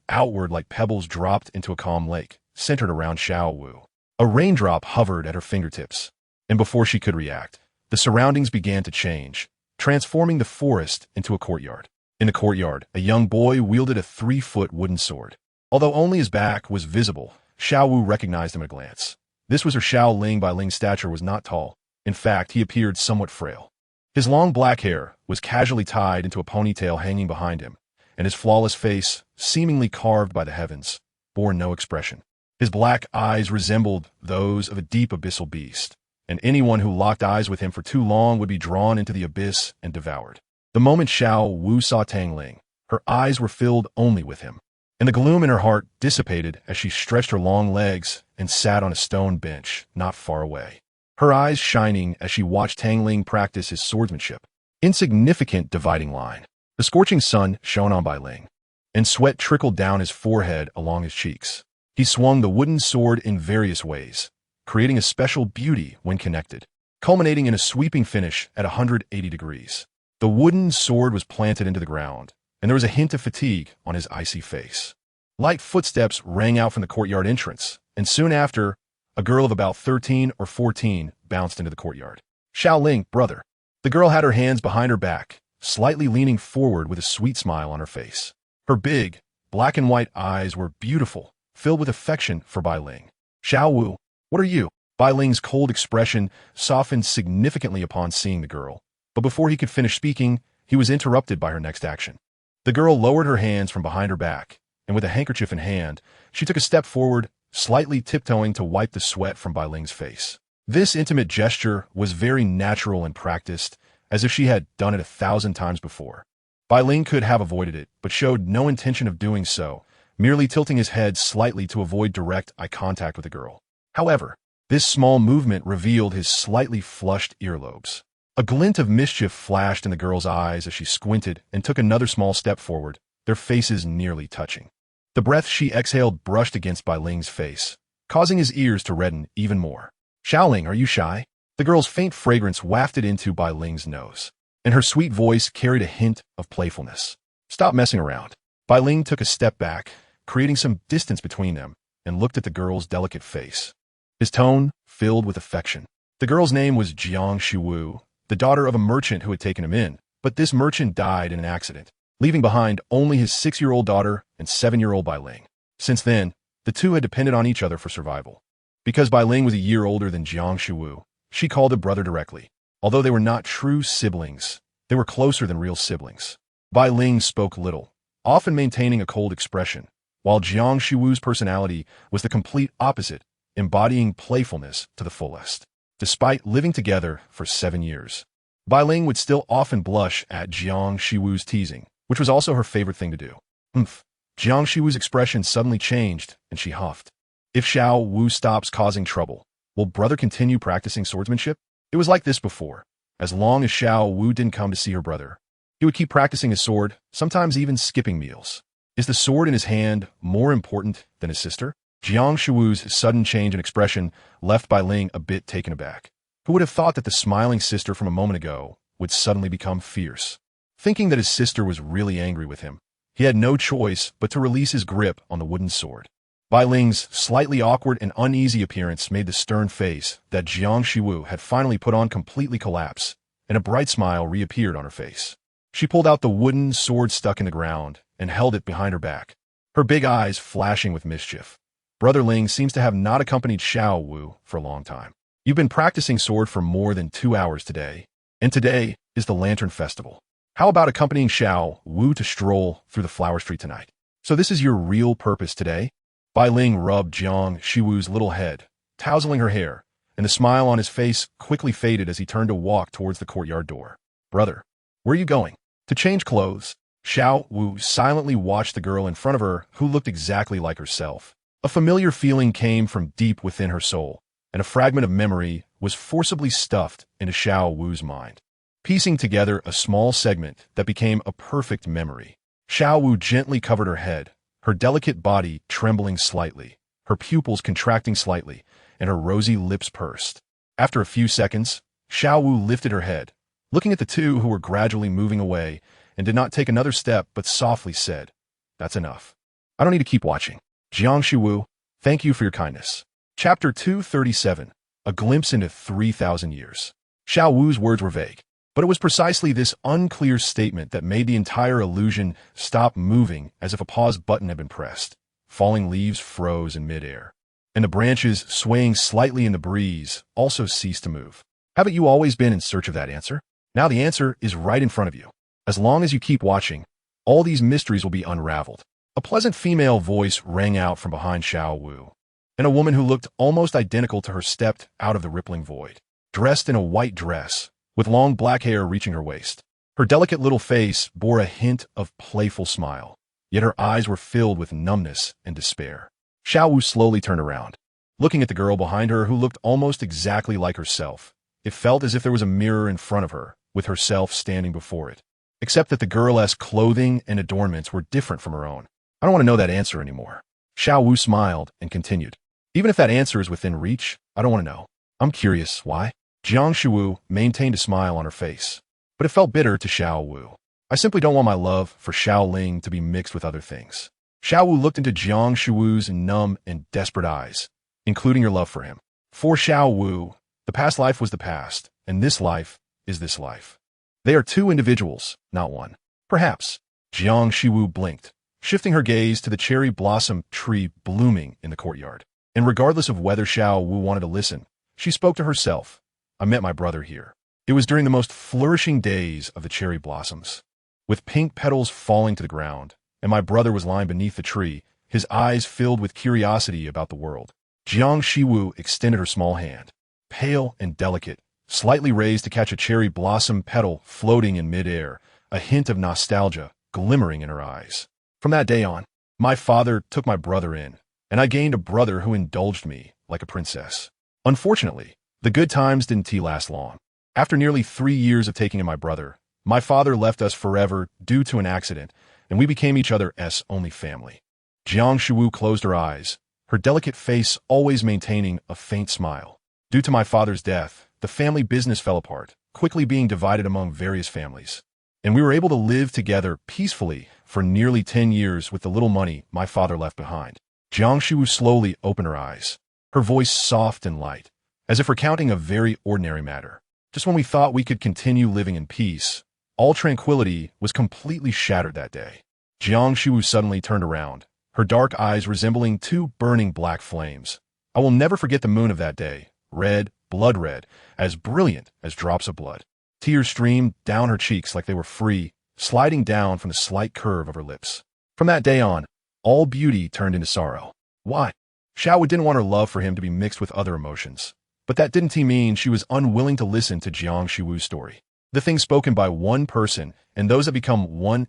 outward like pebbles dropped into a calm lake, centered around Xiao Wu. A raindrop hovered at her fingertips, and before she could react, the surroundings began to change, transforming the forest into a courtyard. In the courtyard, a young boy wielded a 3-foot wooden sword. Although only his back was visible, Xiao Wu recognized him at a glance. This was her Xiao Ling. Bai Ling's stature was not tall. In fact, he appeared somewhat frail. His long black hair was casually tied into a ponytail hanging behind him, and his flawless face, seemingly carved by the heavens, bore no expression. His black eyes resembled those of a deep abyssal beast, and anyone who locked eyes with him for too long would be drawn into the abyss and devoured. The moment Xiao Wu saw Tang Ling, her eyes were filled only with him, and the gloom in her heart dissipated as she stretched her long legs and sat on a stone bench not far away, her eyes shining as she watched Tang Ling practice his swordsmanship. Insignificant dividing line. The scorching sun shone on Bai Ling, and sweat trickled down his forehead along his cheeks. He swung the wooden sword in various ways, creating a special beauty when connected, culminating in a sweeping finish at 180 degrees. The wooden sword was planted into the ground, and there was a hint of fatigue on his icy face. Light footsteps rang out from the courtyard entrance, and soon after, a girl of about 13 or 14 bounced into the courtyard. Xiao Ling, brother. The girl had her hands behind her back, slightly leaning forward with a sweet smile on her face. Her big, black and white eyes were beautiful, filled with affection for Bai Ling. Xiao Wu, what are you? Bai Ling's cold expression softened significantly upon seeing the girl, but before he could finish speaking, he was interrupted by her next action. The girl lowered her hands from behind her back, and with a handkerchief in hand, she took a step forward, slightly tiptoeing to wipe the sweat from Bai Ling's face. This intimate gesture was very natural and practiced, as if she had done it 1,000 times before. Bai Ling could have avoided it, but showed no intention of doing so, merely tilting his head slightly to avoid direct eye contact with the girl. However, this small movement revealed his slightly flushed earlobes. A glint of mischief flashed in the girl's eyes as she squinted and took another small step forward, their faces nearly touching. The breath she exhaled brushed against Bai Ling's face, causing his ears to redden even more. Xiaoling, are you shy? The girl's faint fragrance wafted into Bai Ling's nose, and her sweet voice carried a hint of playfulness. Stop messing around. Bai Ling took a step back, creating some distance between them, and looked at the girl's delicate face. His tone filled with affection. The girl's name was Jiang Shiwu, the daughter of a merchant who had taken him in, but this merchant died in an accident, leaving behind only his 6-year-old daughter and 7-year-old Bai Ling. Since then, the two had depended on each other for survival. Because Bai Ling was a year older than Jiang Shiwu, she called him brother directly. Although they were not true siblings, they were closer than real siblings. Bai Ling spoke little, often maintaining a cold expression, while Jiang Shiwu's personality was the complete opposite, embodying playfulness to the fullest. Despite living together for 7 years, Bai Ling would still often blush at Jiang Shiwu's teasing, which was also her favorite thing to do. Jiang Shiwu's expression suddenly changed, and she huffed. If Xiao Wu stops causing trouble, will brother continue practicing swordsmanship? It was like this before. As long as Xiao Wu didn't come to see her brother, he would keep practicing his sword, sometimes even skipping meals. Is the sword in his hand more important than his sister? Jiang Shiwu's sudden change in expression left Bai Ling a bit taken aback. Who would have thought that the smiling sister from a moment ago would suddenly become fierce? Thinking that his sister was really angry with him, he had no choice but to release his grip on the wooden sword. Bai Ling's slightly awkward and uneasy appearance made the stern face that Jiang Shiwu had finally put on completely collapse, and a bright smile reappeared on her face. She pulled out the wooden sword stuck in the ground and held it behind her back, her big eyes flashing with mischief. Brother Ling seems to have not accompanied Xiao Wu for a long time. You've been practicing sword for more than 2 hours today, and today is the Lantern Festival. How about accompanying Xiao Wu to stroll through the flower street tonight? So this is your real purpose today? Bai Ling rubbed Jiang Shiwu's little head, tousling her hair, and the smile on his face quickly faded as he turned to walk towards the courtyard door. Brother, where are you going? To change clothes. Xiao Wu silently watched the girl in front of her who looked exactly like herself. A familiar feeling came from deep within her soul, and a fragment of memory was forcibly stuffed into Xiao Wu's mind, piecing together a small segment that became a perfect memory. Xiao Wu gently covered her head, her delicate body trembling slightly, her pupils contracting slightly, and her rosy lips pursed. After a few seconds, Xiao Wu lifted her head, looking at the two who were gradually moving away, and did not take another step but softly said, "That's enough. I don't need to keep watching. Jiang Shiwu, thank you for your kindness." Chapter 237, A Glimpse into 3,000 Years. Xiao Wu's words were vague, but it was precisely this unclear statement that made the entire illusion stop moving as if a pause button had been pressed. Falling leaves froze in midair, and the branches, swaying slightly in the breeze, also ceased to move. Haven't you always been in search of that answer? Now the answer is right in front of you. As long as you keep watching, all these mysteries will be unraveled. A pleasant female voice rang out from behind Xiao Wu, and a woman who looked almost identical to her stepped out of the rippling void, dressed in a white dress, with long black hair reaching her waist. Her delicate little face bore a hint of playful smile, yet her eyes were filled with numbness and despair. Xiao Wu slowly turned around, looking at the girl behind her who looked almost exactly like herself. It felt as if there was a mirror in front of her, with herself standing before it, except that the girl's clothing and adornments were different from her own. I don't want to know that answer anymore. Xiao Wu smiled and continued. Even if that answer is within reach, I don't want to know. I'm curious, why? Jiang Shiwu maintained a smile on her face, but it felt bitter to Xiao Wu. I simply don't want my love for Xiao Ling to be mixed with other things. Xiao Wu looked into Jiang Shiwu's numb and desperate eyes, including her love for him. For Xiao Wu, the past life was the past, and this life is this life. They are two individuals, not one. Perhaps. Jiang Shiwu blinked, shifting her gaze to the cherry blossom tree blooming in the courtyard. And regardless of whether Xiao Wu wanted to listen, she spoke to herself. I met my brother here. It was during the most flourishing days of the cherry blossoms, with pink petals falling to the ground, and my brother was lying beneath the tree, his eyes filled with curiosity about the world. Jiang Shiwu extended her small hand, pale and delicate, slightly raised to catch a cherry blossom petal floating in midair, a hint of nostalgia glimmering in her eyes. From that day on, my father took my brother in, and I gained a brother who indulged me like a princess. Unfortunately, the good times didn't last long. After nearly 3 years of taking in my brother, my father left us forever due to an accident, and we became each other's only family. Jiang Shuwu closed her eyes, her delicate face always maintaining a faint smile. Due to my father's death, the family business fell apart, quickly being divided among various families. And we were able to live together peacefully for nearly 10 years with the little money my father left behind. Jiang Shuwu slowly opened her eyes, her voice soft and light, as if recounting a very ordinary matter. Just when we thought we could continue living in peace, all tranquility was completely shattered that day. Jiang Shuwu suddenly turned around, her dark eyes resembling two burning black flames. I will never forget the moon of that day, red, blood red, as brilliant as drops of blood. Tears streamed down her cheeks like they were free, sliding down from the slight curve of her lips. From that day on, all beauty turned into sorrow. Why? Xiaowu didn't want her love for him to be mixed with other emotions. But that didn't mean she was unwilling to listen to Jiang Shuwu's story. The things spoken by one person and those that become one's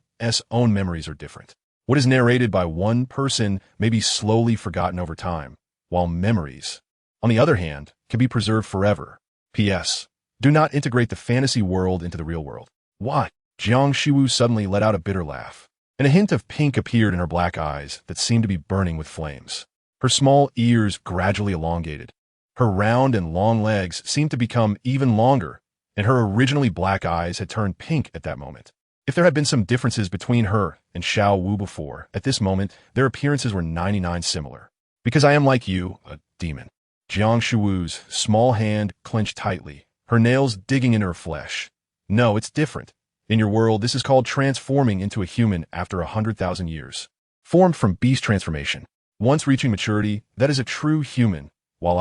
own memories are different. What is narrated by one person may be slowly forgotten over time, while memories, on the other hand, can be preserved forever. P.S. Do not integrate the fantasy world into the real world. Why? Jiang Shuwu suddenly let out a bitter laugh, and a hint of pink appeared in her black eyes that seemed to be burning with flames. Her small ears gradually elongated. Her round and long legs seemed to become even longer, and her originally black eyes had turned pink at that moment. If there had been some differences between her and Xiaowu before, at this moment, their appearances were 99 similar. Because I am like you, a demon. Jiang Shuwu's small hand clenched tightly, her nails digging into her flesh. No, it's different. In your world, this is called transforming into a human after 100,000 years. Formed from beast transformation. Once reaching maturity, that is a true human, while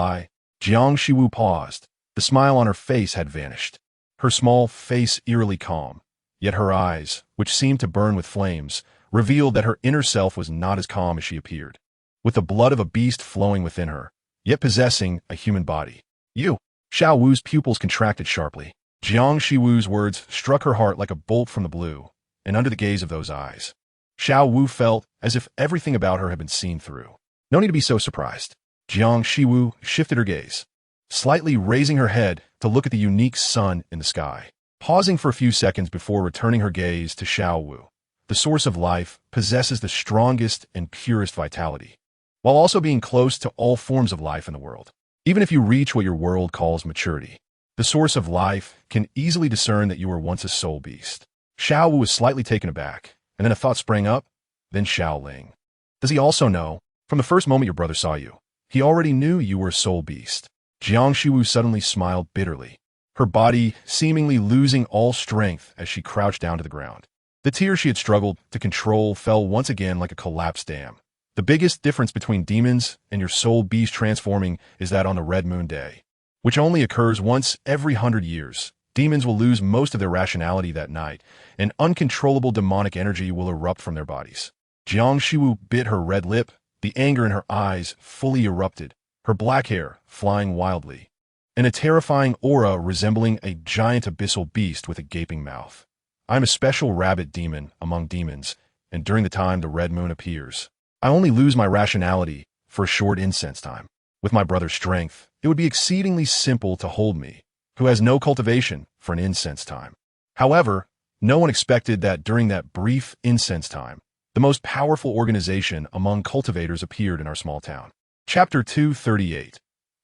Jiang Shuwu paused. The smile on her face had vanished. Her small face eerily calm, yet her eyes, which seemed to burn with flames, revealed that her inner self was not as calm as she appeared. With the blood of a beast flowing within her, yet possessing a human body. You! Xiaowu's pupils contracted sharply. Jiang Shuwu's words struck her heart like a bolt from the blue, and under the gaze of those eyes, Xiaowu felt as if everything about her had been seen through. No need to be so surprised. Jiang Shuwu shifted her gaze, slightly raising her head to look at the unique sun in the sky, pausing for a few seconds before returning her gaze to Xiaowu. The source of life possesses the strongest and purest vitality, while also being close to all forms of life in the world. Even if you reach what your world calls maturity, the source of life can easily discern that you were once a soul beast. Xiaowu was slightly taken aback, and then a thought sprang up. Then Xiaoling. Does he also know? From the first moment your brother saw you, he already knew you were a soul beast. Jiang Shuwu suddenly smiled bitterly, her body seemingly losing all strength as she crouched down to the ground. The tears she had struggled to control fell once again like a collapsed dam. The biggest difference between demons and your soul beast transforming is that on the Red Moon Day, which only occurs once every 100 years, demons will lose most of their rationality that night, and uncontrollable demonic energy will erupt from their bodies. Jiang Shuwu bit her red lip, the anger in her eyes fully erupted, her black hair flying wildly, and a terrifying aura resembling a giant abyssal beast with a gaping mouth. I am a special rabbit demon among demons, and during the time the red moon appears, I only lose my rationality for a short incense time. With my brother's strength, it would be exceedingly simple to hold me, who has no cultivation, for an incense time. However, no one expected that during that brief incense time, the most powerful organization among cultivators appeared in our small town. Chapter 238.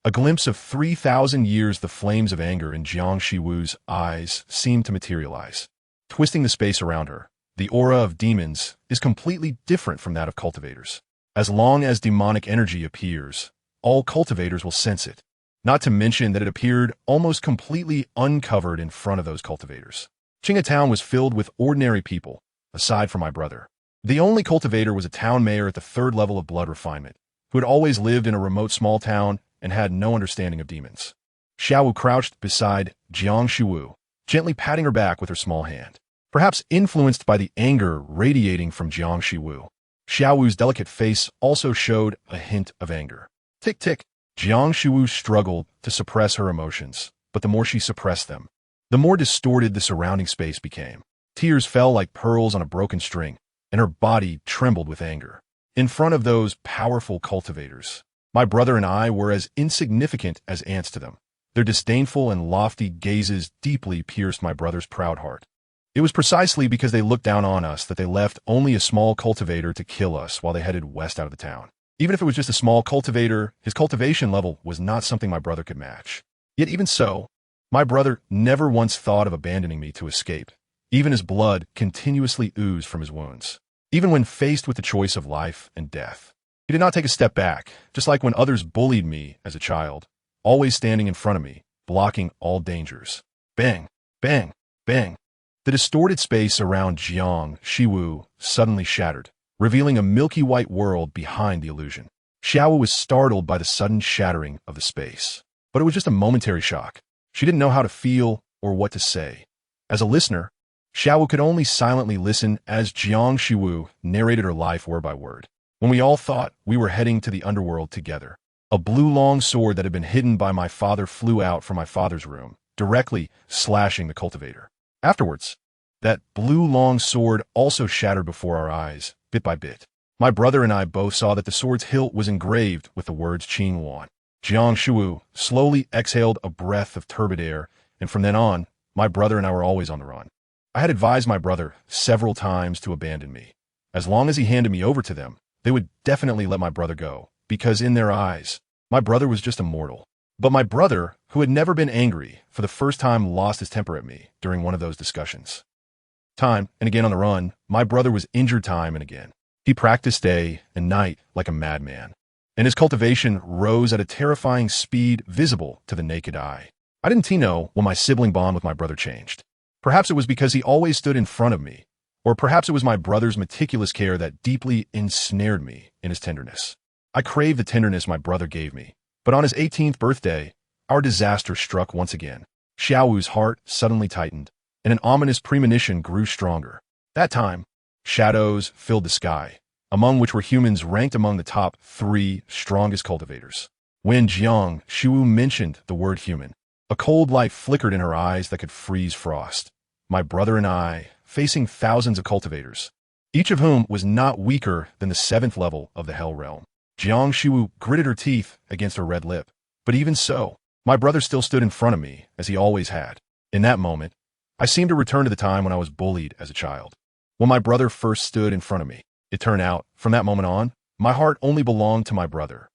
A glimpse of 3,000 years. The flames of anger in Jiang Shuwu's eyes seemed to materialize, twisting the space around her. The aura of demons is completely different from that of cultivators. As long as demonic energy appears, all cultivators will sense it, not to mention that it appeared almost completely uncovered in front of those cultivators. Qing'a town was filled with ordinary people, aside from my brother. The only cultivator was a town mayor at the 3rd level of blood refinement, who had always lived in a remote small town and had no understanding of demons. Xiaowu crouched beside Jiang Shuwu, gently patting her back with her small hand. Perhaps influenced by the anger radiating from Jiang Shuwu, Xiaowu's delicate face also showed a hint of anger. Tick-tick. Jiang Shuwu struggled to suppress her emotions, but the more she suppressed them, the more distorted the surrounding space became. Tears fell like pearls on a broken string, and her body trembled with anger. In front of those powerful cultivators, my brother and I were as insignificant as ants to them. Their disdainful and lofty gazes deeply pierced my brother's proud heart. It was precisely because they looked down on us that they left only a small cultivator to kill us while they headed west out of the town. Even if it was just a small cultivator, his cultivation level was not something my brother could match. Yet even so, my brother never once thought of abandoning me to escape. Even his blood continuously oozed from his wounds. Even when faced with the choice of life and death, he did not take a step back, just like when others bullied me as a child, always standing in front of me, blocking all dangers. Bang, bang, bang. The distorted space around Jiang Shiwu suddenly shattered, revealing a milky white world behind the illusion. Xiaowu was startled by the sudden shattering of the space. But it was just a momentary shock. She didn't know how to feel or what to say. As a listener, Xiaowu could only silently listen as Jiang Shiwu narrated her life word by word. When we all thought we were heading to the underworld together, a blue long sword that had been hidden by my father flew out from my father's room, directly slashing the cultivator. Afterwards, that blue long sword also shattered before our eyes, bit by bit. My brother and I both saw that the sword's hilt was engraved with the words Qing Wan. Jiang Shiwu slowly exhaled a breath of turbid air, and from then on, my brother and I were always on the run. I had advised my brother several times to abandon me. As long as he handed me over to them, they would definitely let my brother go, because in their eyes, my brother was just a mortal. But my brother, who had never been angry, for the first time lost his temper at me during one of those discussions. Time and again on the run, my brother was injured time and again. He practiced day and night like a madman, and his cultivation rose at a terrifying speed visible to the naked eye. I didn't know when my sibling bond with my brother changed. Perhaps it was because he always stood in front of me, or perhaps it was my brother's meticulous care that deeply ensnared me in his tenderness. I craved the tenderness my brother gave me, but on his 18th birthday, our disaster struck once again. Xiaowu's heart suddenly tightened, and an ominous premonition grew stronger. That time, shadows filled the sky, among which were humans ranked among the top 3 strongest cultivators. When Jiang Shiwu mentioned the word human, a cold light flickered in her eyes that could freeze frost. My brother and I, facing thousands of cultivators, each of whom was not weaker than the 7th level of the Hell Realm. Jiang Shiwu gritted her teeth against her red lip, but even so, my brother still stood in front of me, as he always had. In that moment, I seemed to return to the time when I was bullied as a child. When my brother first stood in front of me, it turned out, from that moment on, my heart only belonged to my brother.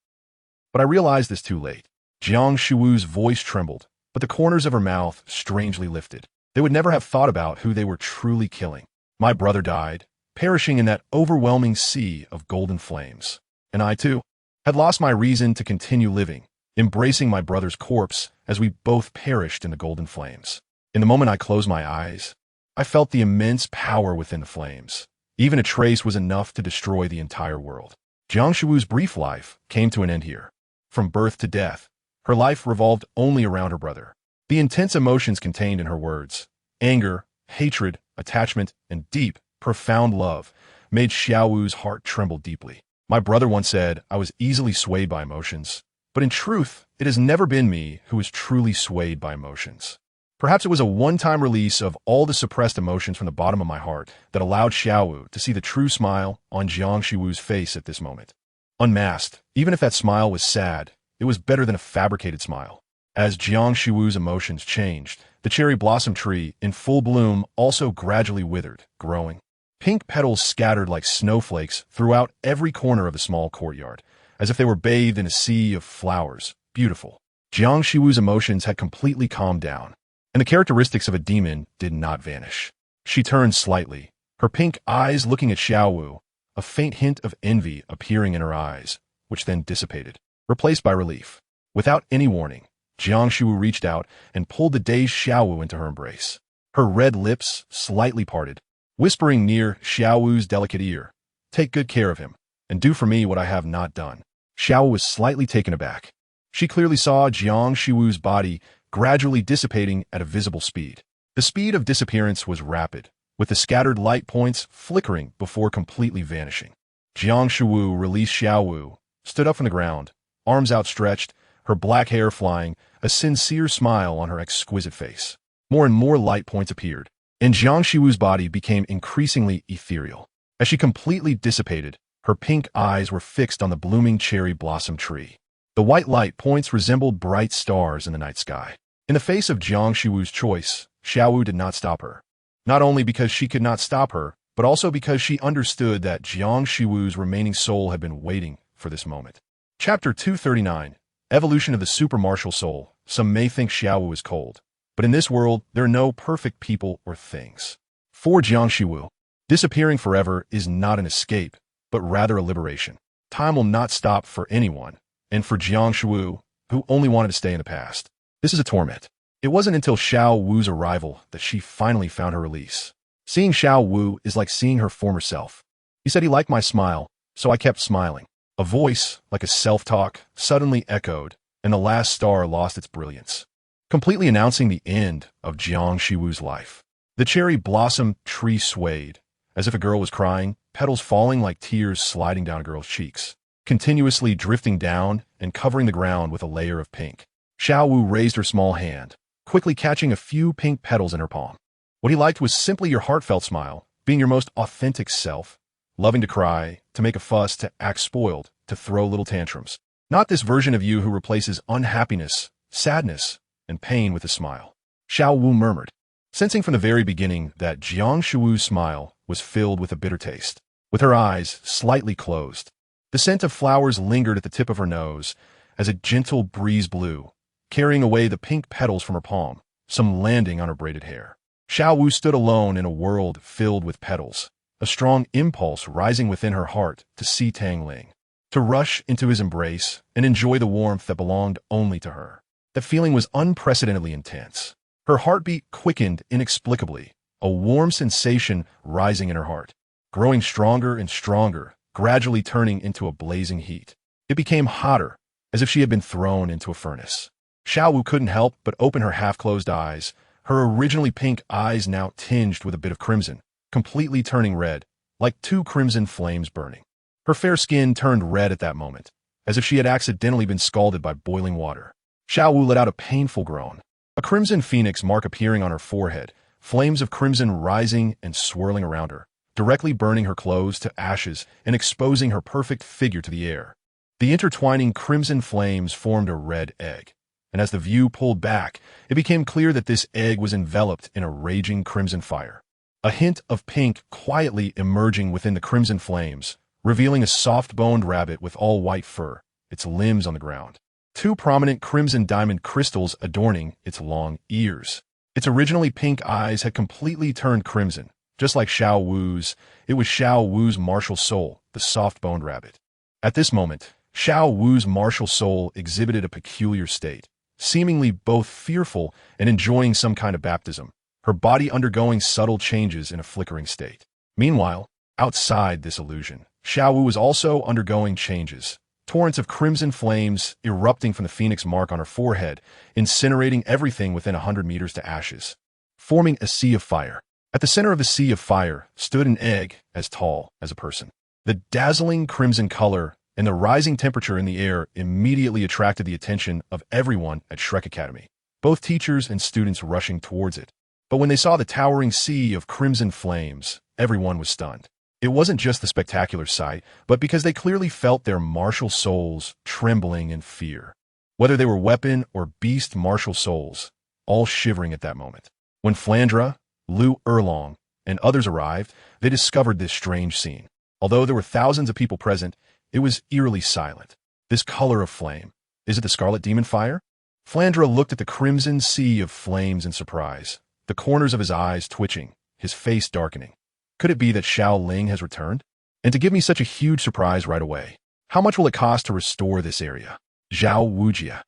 But I realized this too late. Jiang Shiwu's voice trembled, but the corners of her mouth strangely lifted. They would never have thought about who they were truly killing. My brother died, perishing in that overwhelming sea of golden flames. And I, too, had lost my reason to continue living, embracing my brother's corpse as we both perished in the golden flames. In the moment I closed my eyes, I felt the immense power within the flames. Even a trace was enough to destroy the entire world. Jiang Shiwu's brief life came to an end here. From birth to death, her life revolved only around her brother. The intense emotions contained in her words, anger, hatred, attachment, and deep, profound love, made Xiaowu's heart tremble deeply. My brother once said I was easily swayed by emotions, but in truth, it has never been me who is truly swayed by emotions. Perhaps it was a one-time release of all the suppressed emotions from the bottom of my heart that allowed Xiaowu to see the true smile on Jiang Shiwu's face at this moment. Unmasked, even if that smile was sad, it was better than a fabricated smile. As Jiang Shiwu's emotions changed, the cherry blossom tree in full bloom also gradually withered, growing. Pink petals scattered like snowflakes throughout every corner of the small courtyard, as if they were bathed in a sea of flowers. Beautiful. Jiang Shiwu's emotions had completely calmed down, and the characteristics of a demon did not vanish. She turned slightly, her pink eyes looking at Xiaowu, a faint hint of envy appearing in her eyes, which then dissipated, replaced by relief. Without any warning, Jiang Shiwu reached out and pulled the dazed Xiaowu into her embrace. Her red lips slightly parted, whispering near Xiaowu's delicate ear, "Take good care of him, and do for me what I have not done." Xiaowu was slightly taken aback. She clearly saw Jiang Shiwu's body gradually dissipating at a visible speed. The speed of disappearance was rapid, with the scattered light points flickering before completely vanishing. Jiang Shiwu released Xiaowu, stood up from the ground, arms outstretched, her black hair flying, a sincere smile on her exquisite face. More and more light points appeared, and Jiang Shiwu's body became increasingly ethereal. As she completely dissipated, her pink eyes were fixed on the blooming cherry blossom tree. The white light points resembled bright stars in the night sky. In the face of Jiang Shiwu's choice, Xiaowu did not stop her. Not only because she could not stop her, but also because she understood that Jiang Shiwu's remaining soul had been waiting for this moment. Chapter 239, Evolution of the Super Martial Soul. Some may think Xiaowu is cold, but in this world, there are no perfect people or things. For Jiang Shiwu, disappearing forever is not an escape, but rather a liberation. Time will not stop for anyone, and for Jiang Shiwu, who only wanted to stay in the past, this is a torment. It wasn't until Xiao Wu's arrival that she finally found her release. Seeing Xiao Wu is like seeing her former self. He said he liked my smile, so I kept smiling. A voice, like a self-talk, suddenly echoed, and the last star lost its brilliance, completely announcing the end of Jiang Shiwu's life. The cherry blossom tree swayed, as if a girl was crying, petals falling like tears sliding down a girl's cheeks, continuously drifting down and covering the ground with a layer of pink. Xiao Wu raised her small hand, quickly catching a few pink petals in her palm. What he liked was simply your heartfelt smile, being your most authentic self, loving to cry, to make a fuss, to act spoiled, to throw little tantrums. Not this version of you who replaces unhappiness, sadness, and pain with a smile. Xiao Wu murmured, sensing from the very beginning that Jiang Shiwu's smile was filled with a bitter taste. With her eyes slightly closed, the scent of flowers lingered at the tip of her nose as a gentle breeze blew, carrying away the pink petals from her palm, some landing on her braided hair. Xiao Wu stood alone in a world filled with petals, a strong impulse rising within her heart to see Tang Ling, to rush into his embrace and enjoy the warmth that belonged only to her. The feeling was unprecedentedly intense. Her heartbeat quickened inexplicably, a warm sensation rising in her heart, growing stronger and stronger, gradually turning into a blazing heat. It became hotter, as if she had been thrown into a furnace. Xiao Wu couldn't help but open her half-closed eyes, her originally pink eyes now tinged with a bit of crimson, completely turning red, like two crimson flames burning. Her fair skin turned red at that moment, as if she had accidentally been scalded by boiling water. Xiao Wu let out a painful groan, a crimson phoenix mark appearing on her forehead, flames of crimson rising and swirling around her, directly burning her clothes to ashes and exposing her perfect figure to the air. The intertwining crimson flames formed a red egg, and as the view pulled back, it became clear that this egg was enveloped in a raging crimson fire. A hint of pink quietly emerging within the crimson flames, revealing a soft-boned rabbit with all white fur, its limbs on the ground. Two prominent crimson diamond crystals adorning its long ears. Its originally pink eyes had completely turned crimson, just like Xiao Wu's. It was Xiao Wu's martial soul, the soft-boned rabbit. At this moment, Xiao Wu's martial soul exhibited a peculiar state, seemingly both fearful and enjoying some kind of baptism, her body undergoing subtle changes in a flickering state. Meanwhile, outside this illusion, Xiao Wu was also undergoing changes, torrents of crimson flames erupting from the phoenix mark on her forehead, incinerating everything within 100 meters to ashes, forming a sea of fire. At the center of the sea of fire stood an egg as tall as a person. The dazzling crimson color and the rising temperature in the air immediately attracted the attention of everyone at Shrek Academy, both teachers and students rushing towards it. But when they saw the towering sea of crimson flames, everyone was stunned. It wasn't just the spectacular sight, but because they clearly felt their martial souls trembling in fear. Whether they were weapon or beast martial souls, all shivering at that moment. When Flandra, Lu Erlong, and others arrived, they discovered this strange scene. Although there were thousands of people present, it was eerily silent. This color of flame, is it the scarlet demon fire? Flandra looked at the crimson sea of flames in surprise, the corners of his eyes twitching, his face darkening. Could it be that Xiao Ling has returned? And to give me such a huge surprise right away, how much will it cost to restore this area? Zhao Wujia.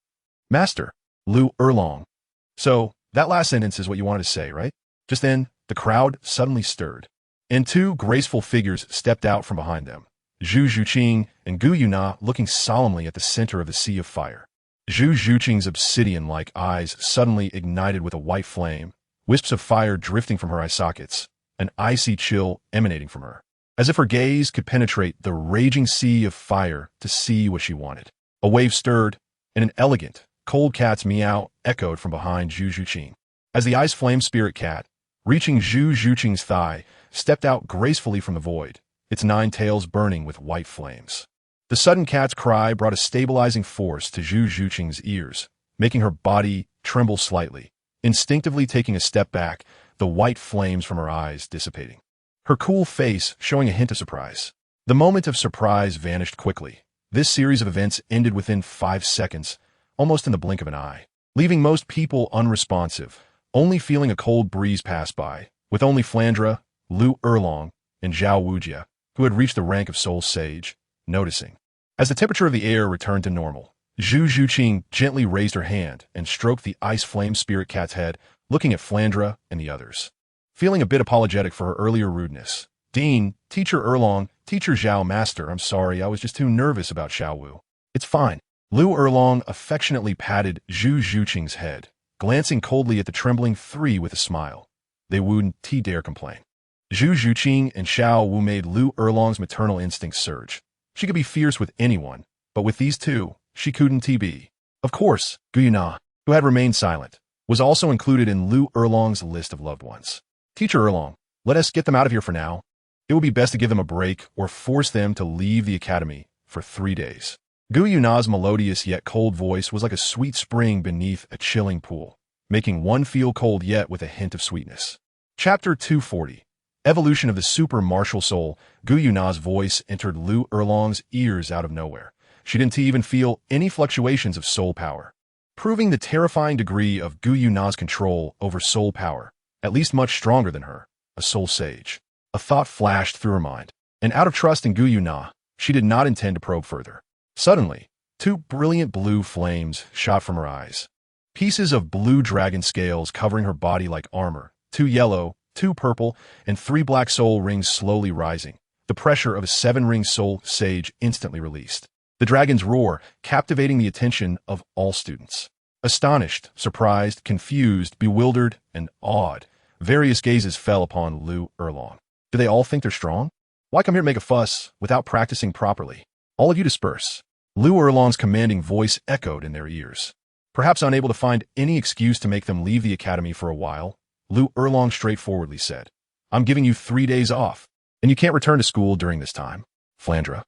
Master, Lu Erlong. So, that last sentence is what you wanted to say, right? Just then, the crowd suddenly stirred, and two graceful figures stepped out from behind them. Zhu Zhuqing and Gu Yuna looking solemnly at the center of the sea of fire. Zhu Zhuqing's obsidian-like eyes suddenly ignited with a white flame, wisps of fire drifting from her eye sockets, an icy chill emanating from her, as if her gaze could penetrate the raging sea of fire to see what she wanted. A wave stirred, and an elegant, cold cat's meow echoed from behind Zhu Zhuqing. As the ice flame spirit cat, reaching Zhu Zhuqing's thigh, stepped out gracefully from the void, its 9 tails burning with white flames. The sudden cat's cry brought a stabilizing force to Zhu Zhuqing's ears, making her body tremble slightly, instinctively taking a step back, the white flames from her eyes dissipating. Her cool face showing a hint of surprise. The moment of surprise vanished quickly. This series of events ended within 5 seconds, almost in the blink of an eye, leaving most people unresponsive, only feeling a cold breeze pass by, with only Flandra, Lu Erlong, and Zhao Wujia, who had reached the rank of Soul Sage, noticing. As the temperature of the air returned to normal, Zhu Zhuqing gently raised her hand and stroked the ice flame spirit cat's head, looking at Flandra and the others. Feeling a bit apologetic for her earlier rudeness, Dean, Teacher Erlong, Teacher Zhao, Master, I'm sorry, I was just too nervous about Xiao Wu. It's fine. Lu Erlong affectionately patted Zhu Zhuqing's head, glancing coldly at the trembling three with a smile. They wouldn't dare complain. Zhu Zhuqing and Xiao Wu made Lu Erlong's maternal instincts surge. She could be fierce with anyone, but with these two, she couldn't be. Of course, Guyuna, who had remained silent, was also included in Lu Erlong's list of loved ones. Teacher Erlong, let us get them out of here for now. It would be best to give them a break or force them to leave the academy for 3 days. Guyuna's melodious yet cold voice was like a sweet spring beneath a chilling pool, making one feel cold yet with a hint of sweetness. Chapter 240. Evolution of the Super Martial Soul. Guyuna's voice entered Lu Erlong's ears out of nowhere. She didn't even feel any fluctuations of soul power, proving the terrifying degree of Guyuna's control over soul power, at least much stronger than her, a soul sage. A thought flashed through her mind, and out of trust in Guyuna, she did not intend to probe further. Suddenly, 2 brilliant blue flames shot from her eyes. Pieces of blue dragon scales covering her body like armor, 2 yellow, 2 purple, and 3 black soul rings slowly rising. The pressure of a 7-ring soul sage instantly released. The dragon's roar, captivating the attention of all students. Astonished, surprised, confused, bewildered, and awed, various gazes fell upon Lu Erlong. Do they all think they're strong? Why come here to make a fuss without practicing properly? All of you disperse. Lu Erlong's commanding voice echoed in their ears. Perhaps unable to find any excuse to make them leave the academy for a while, Lu Erlong straightforwardly said, I'm giving you 3 days off, and you can't return to school during this time. Flandra.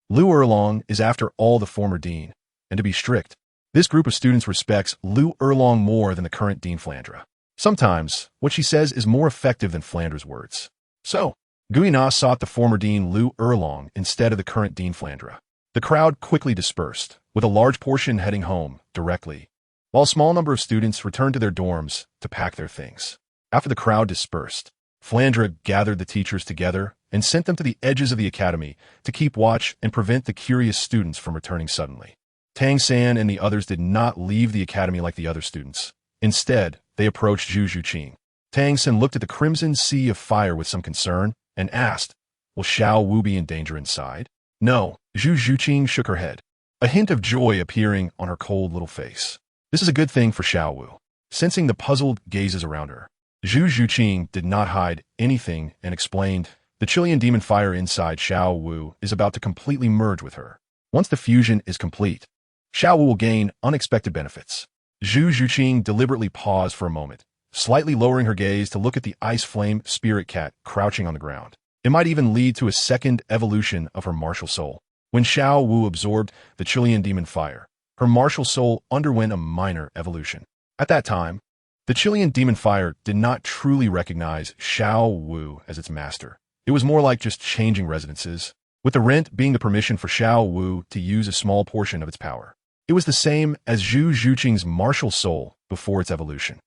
Lu Erlong is after all the former dean, and to be strict, this group of students respects Lu Erlong more than the current Dean Flandra. Sometimes, what she says is more effective than Flandra's words. So, Guyuna sought the former Dean Lu Erlong instead of the current Dean Flandra. The crowd quickly dispersed, with a large portion heading home directly, while a small number of students returned to their dorms to pack their things. After the crowd dispersed, Flandra gathered the teachers together and sent them to the edges of the academy to keep watch and prevent the curious students from returning suddenly. Tang San and the others did not leave the academy like the other students. Instead, they approached Zhu Zhuqing. Tang San looked at the crimson sea of fire with some concern and asked, Will Xiao Wu be in danger inside? No, Zhu Zhuqing shook her head, a hint of joy appearing on her cold little face. This is a good thing for Xiao Wu. Sensing the puzzled gazes around her, Zhu Zhuqing did not hide anything and explained, the Chilean demon fire inside Xiao Wu is about to completely merge with her. Once the fusion is complete, Xiao Wu will gain unexpected benefits. Zhu Zhuqing deliberately paused for a moment, slightly lowering her gaze to look at the ice flame spirit cat crouching on the ground. It might even lead to a second evolution of her martial soul. When Xiao Wu absorbed the Chilean demon fire, her martial soul underwent a minor evolution. At that time, the Chilean demon fire did not truly recognize Xiao Wu as its master. It was more like just changing residences, with the rent being the permission for Xiao Wu to use a small portion of its power. It was the same as Zhu Zhuqing's martial soul before its evolution.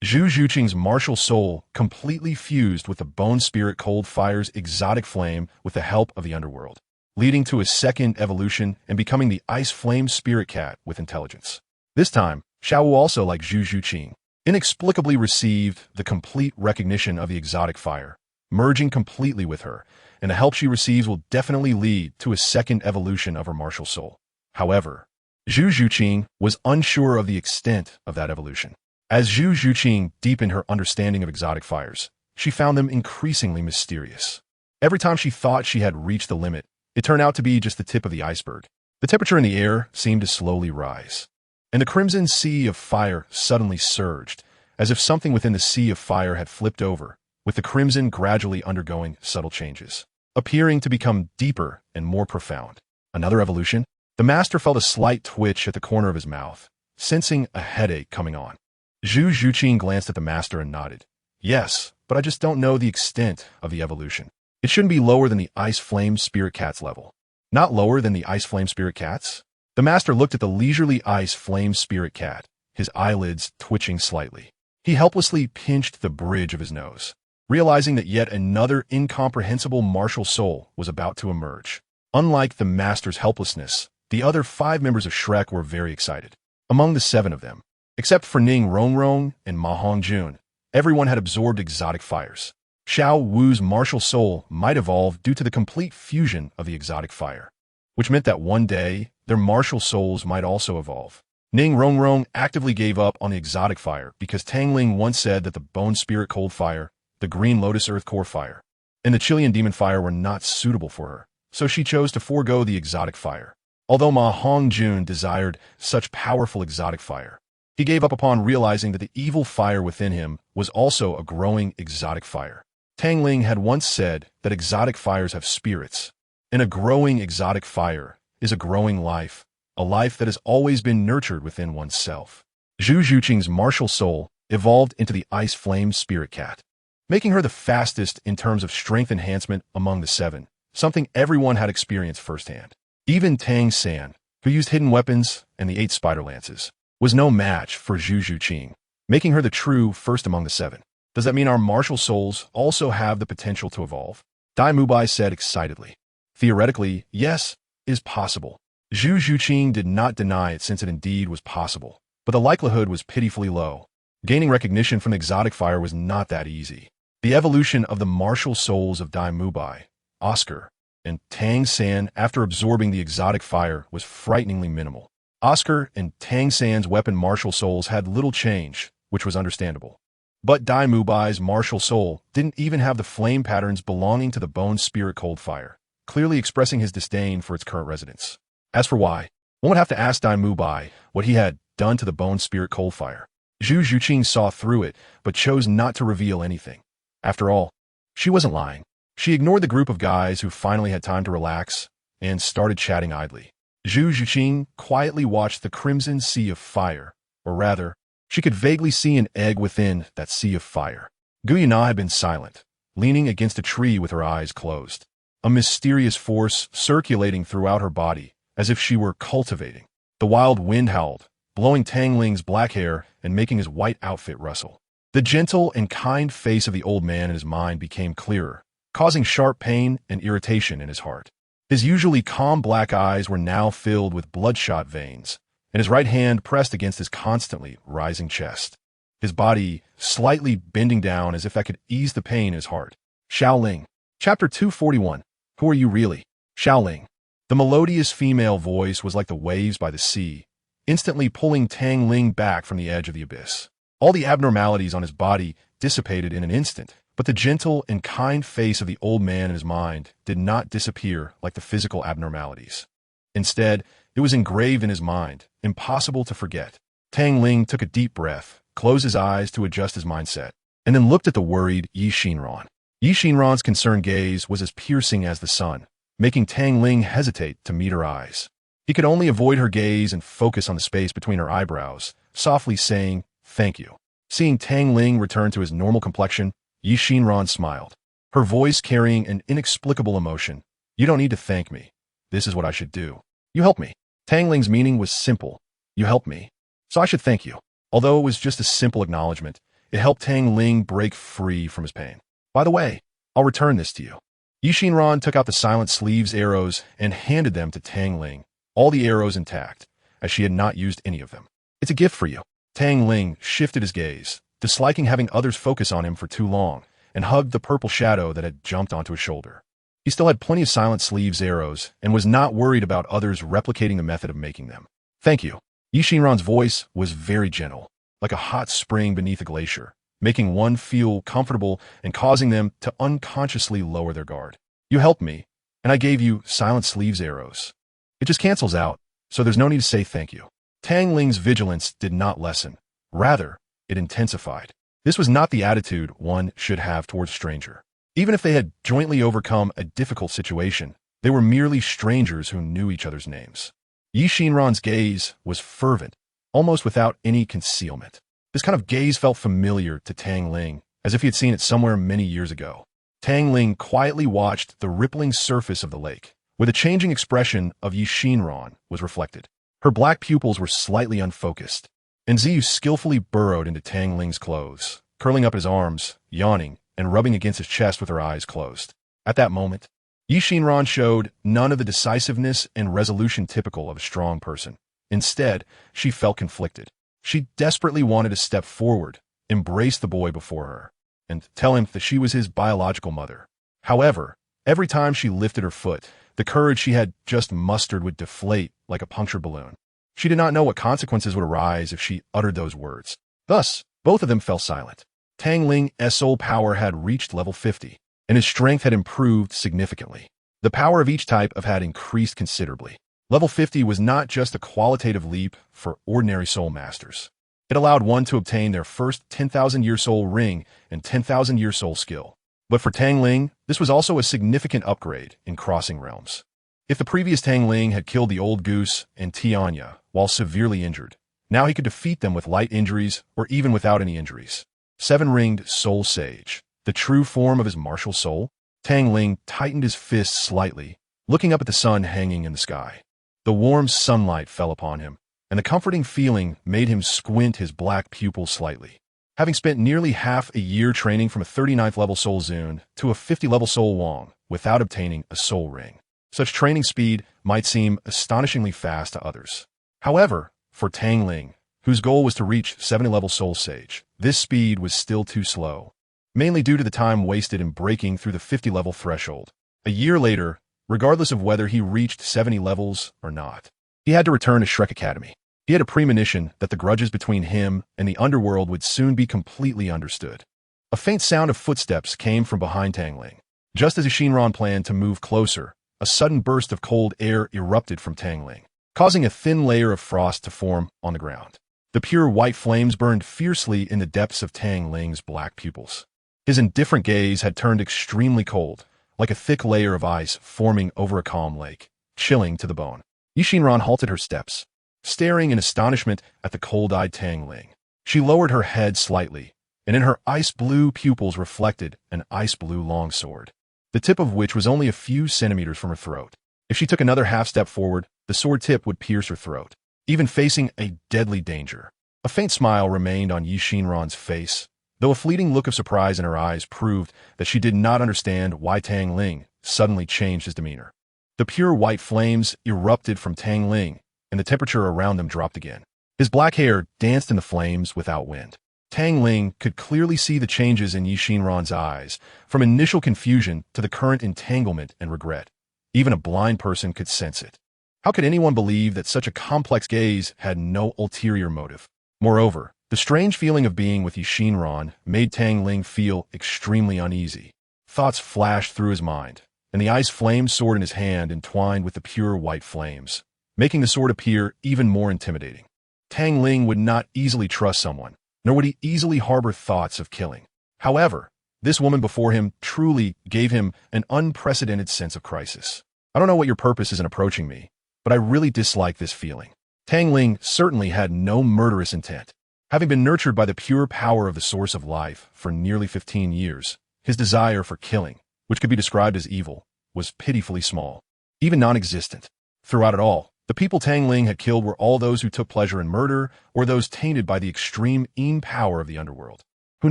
Zhu Zhuqing's martial soul completely fused with the bone spirit cold fire's exotic flame with the help of the underworld, leading to a second evolution and becoming the ice flame spirit cat with intelligence. This time, Xiao Wu also, like Zhu Zhuqing, inexplicably received the complete recognition of the exotic fire, merging completely with her, and the help she receives will definitely lead to a second evolution of her martial soul. However, Zhu Zhuqing was unsure of the extent of that evolution. As Zhu Zhuqing deepened her understanding of exotic fires, she found them increasingly mysterious. Every time she thought she had reached the limit, it turned out to be just the tip of the iceberg. The temperature in the air seemed to slowly rise, and the crimson sea of fire suddenly surged, as if something within the sea of fire had flipped over, with the crimson gradually undergoing subtle changes, appearing to become deeper and more profound. Another evolution? The master felt a slight twitch at the corner of his mouth, sensing a headache coming on. Zhu Zhuqing glanced at the master and nodded. Yes, but I just don't know the extent of the evolution. It shouldn't be lower than the Ice Flame Spirit Cat's level. Not lower than the Ice Flame Spirit Cat's? The master looked at the leisurely Ice Flame Spirit Cat, his eyelids twitching slightly. He helplessly pinched the bridge of his nose, realizing that yet another incomprehensible martial soul was about to emerge. Unlike the master's helplessness, the other 5 members of Shrek were very excited. Among the 7 of them, except for Ning Rongrong and Ma Hongjun, everyone had absorbed exotic fires. Xiao Wu's martial soul might evolve due to the complete fusion of the exotic fire, which meant that one day, their martial souls might also evolve. Ning Rongrong actively gave up on the exotic fire because Tang Ling once said that the Bone Spirit Cold Fire, the Green Lotus Earth Core Fire, and the Chilean Demon Fire were not suitable for her, so she chose to forego the exotic fire. Although Ma Hongjun desired such powerful exotic fire, he gave up upon realizing that the evil fire within him was also a growing exotic fire. Tang Ling had once said that exotic fires have spirits, and a growing exotic fire is a growing life, a life that has always been nurtured within oneself. Zhu Zhuqing's martial soul evolved into the Ice Flame Spirit Cat, making her the fastest in terms of strength enhancement among the 7, something everyone had experienced firsthand. Even Tang San, who used hidden weapons and the 8 spider lances, was no match for Zhu Zhuqing, making her the true first among the 7. Does that mean our martial souls also have the potential to evolve? Dai Mubai said excitedly. Theoretically, yes, is possible. Zhu Zhuqing did not deny it since it indeed was possible, but the likelihood was pitifully low. Gaining recognition from exotic fire was not that easy. The evolution of the martial souls of Dai Mubai, Oscar, and Tang San after absorbing the exotic fire was frighteningly minimal. Oscar and Tang San's weapon martial souls had little change, which was understandable. But Dai Mubai's martial soul didn't even have the flame patterns belonging to the Bone Spirit Cold Fire, clearly expressing his disdain for its current residence. As for why, one would have to ask Dai Mubai what he had done to the Bone Spirit Cold Fire. Zhu Zhuqing saw through it, but chose not to reveal anything. After all, she wasn't lying. She ignored the group of guys who finally had time to relax and started chatting idly. Zhu Zhuqing quietly watched the crimson sea of fire, or rather, she could vaguely see an egg within that sea of fire. Guyana had been silent, leaning against a tree with her eyes closed, a mysterious force circulating throughout her body as if she were cultivating. The wild wind howled, blowing Tang Ling's black hair and making his white outfit rustle. The gentle and kind face of the old man in his mind became clearer, causing sharp pain and irritation in his heart. His usually calm black eyes were now filled with bloodshot veins, and his right hand pressed against his constantly rising chest, his body slightly bending down as if that could ease the pain in his heart. Xiaoling. Chapter 241. Who are you really? Xiaoling. The melodious female voice was like the waves by the sea, instantly pulling Tang Ling back from the edge of the abyss. All the abnormalities on his body dissipated in an instant, but the gentle and kind face of the old man in his mind did not disappear like the physical abnormalities. Instead, it was engraved in his mind, impossible to forget. Tang Ling took a deep breath, closed his eyes to adjust his mindset, and then looked at the worried Yi Xinran. Yi Xinran's concerned gaze was as piercing as the sun, making Tang Ling hesitate to meet her eyes. He could only avoid her gaze and focus on the space between her eyebrows, softly saying, "Thank you." Seeing Tang Ling return to his normal complexion, Yi Xinran smiled, her voice carrying an inexplicable emotion. "You don't need to thank me. This is what I should do. You helped me." Tang Ling's meaning was simple. You helped me, so I should thank you. Although it was just a simple acknowledgement, it helped Tang Ling break free from his pain. "By the way, I'll return this to you." Yi Xinran took out the Silent Sleeves arrows and handed them to Tang Ling, all the arrows intact, as she had not used any of them. "It's a gift for you." Tang Ling shifted his gaze, disliking having others focus on him for too long, and hugged the purple shadow that had jumped onto his shoulder. He still had plenty of Silent Sleeves arrows and was not worried about others replicating the method of making them. "Thank you." Yi Xinran's voice was very gentle, like a hot spring beneath a glacier, making one feel comfortable and causing them to unconsciously lower their guard. "You helped me, and I gave you Silent Sleeves arrows. It just cancels out, so there's no need to say thank you." Tang Ling's vigilance did not lessen. Rather, it intensified. This was not the attitude one should have towards a stranger. Even if they had jointly overcome a difficult situation, They were merely strangers who knew each other's names. Yi Xinran's gaze was fervent, almost without any concealment. This kind of gaze felt familiar to Tang Ling, as if he had seen it somewhere many years ago. Tang Ling quietly watched the rippling surface of the lake, where the changing expression of Yi Xinran was reflected. Her black pupils were slightly unfocused, and Ziyu skillfully burrowed into Tang Ling's clothes, curling up his arms, yawning, and rubbing against his chest with her eyes closed. At that moment, Yi Xinran showed none of the decisiveness and resolution typical of a strong person. Instead, she felt conflicted. She desperately wanted to step forward, embrace the boy before her, and tell him that she was his biological mother. However, every time she lifted her foot, the courage she had just mustered would deflate like a punctured balloon. She did not know what consequences would arise if she uttered those words. Thus, both of them fell silent. Tang Ling's soul power had reached level 50, and his strength had improved significantly. The power of each type had increased considerably. Level 50 was not just a qualitative leap for ordinary soul masters. It allowed one to obtain their first 10,000-year soul ring and 10,000-year soul skill. But for Tang Ling, this was also a significant upgrade in crossing realms. If the previous Tang Ling had killed the old goose and Tianya while severely injured, now he could defeat them with light injuries or even without any injuries. Seven-ringed Soul Sage, the true form of his martial soul. Tang Ling tightened his fists slightly, looking up at the sun hanging in the sky. The warm sunlight fell upon him, and the comforting feeling made him squint his black pupils slightly. Having spent nearly half a year training from a 39th level Soul Zun to a 50 level Soul Wong without obtaining a soul ring, such training speed might seem astonishingly fast to others. However, for Tang Ling, whose goal was to reach 70 level Soul Sage, this speed was still too slow, mainly due to the time wasted in breaking through the 50 level threshold. A year later, regardless of whether he reached 70 levels or not, he had to return to Shrek Academy. He had a premonition that the grudges between him and the underworld would soon be completely understood. A faint sound of footsteps came from behind Tang Ling. Just as Xinran planned to move closer, a sudden burst of cold air erupted from Tang Ling, causing a thin layer of frost to form on the ground. The pure white flames burned fiercely in the depths of Tang Ling's black pupils. His indifferent gaze had turned extremely cold, like a thick layer of ice forming over a calm lake, chilling to the bone. Yi Xinran halted her steps, staring in astonishment at the cold-eyed Tang Ling. She lowered her head slightly, and in her ice-blue pupils reflected an ice-blue longsword, the tip of which was only a few centimeters from her throat. If she took another half-step forward, the sword tip would pierce her throat, even facing a deadly danger. A faint smile remained on Yi Xinran's face, though a fleeting look of surprise in her eyes proved that she did not understand why Tang Ling suddenly changed his demeanor. The pure white flames erupted from Tang Ling, and the temperature around them dropped again. His black hair danced in the flames without wind. Tang Ling could clearly see the changes in Yi Xinran's eyes, from initial confusion to the current entanglement and regret. Even a blind person could sense it. How could anyone believe that such a complex gaze had no ulterior motive? Moreover, the strange feeling of being with Yi Xinran made Tang Ling feel extremely uneasy. Thoughts flashed through his mind, and the ice-flame sword in his hand entwined with the pure white flames, making the sword appear even more intimidating. Tang Ling would not easily trust someone, nor would he easily harbor thoughts of killing. However, this woman before him truly gave him an unprecedented sense of crisis. I don't know what your purpose is in approaching me, but I really dislike this feeling. Tang Ling certainly had no murderous intent. Having been nurtured by the pure power of the source of life for nearly 15 years, his desire for killing, which could be described as evil, was pitifully small, even non-existent. Throughout it all, the people Tang Ling had killed were all those who took pleasure in murder or those tainted by the extreme power of the underworld, who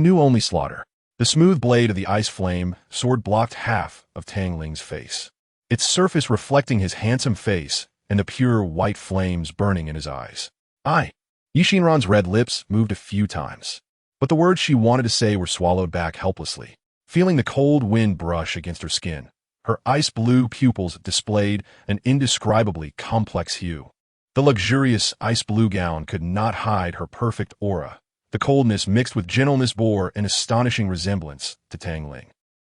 knew only slaughter. The smooth blade of the ice flame sword blocked half of Tang Ling's face, its surface reflecting his handsome face and the pure white flames burning in his eyes. Yi Xinran's red lips moved a few times, but the words she wanted to say were swallowed back helplessly. Feeling the cold wind brush against her skin, her ice-blue pupils displayed an indescribably complex hue. The luxurious ice-blue gown could not hide her perfect aura. The coldness mixed with gentleness bore an astonishing resemblance to Tang Ling.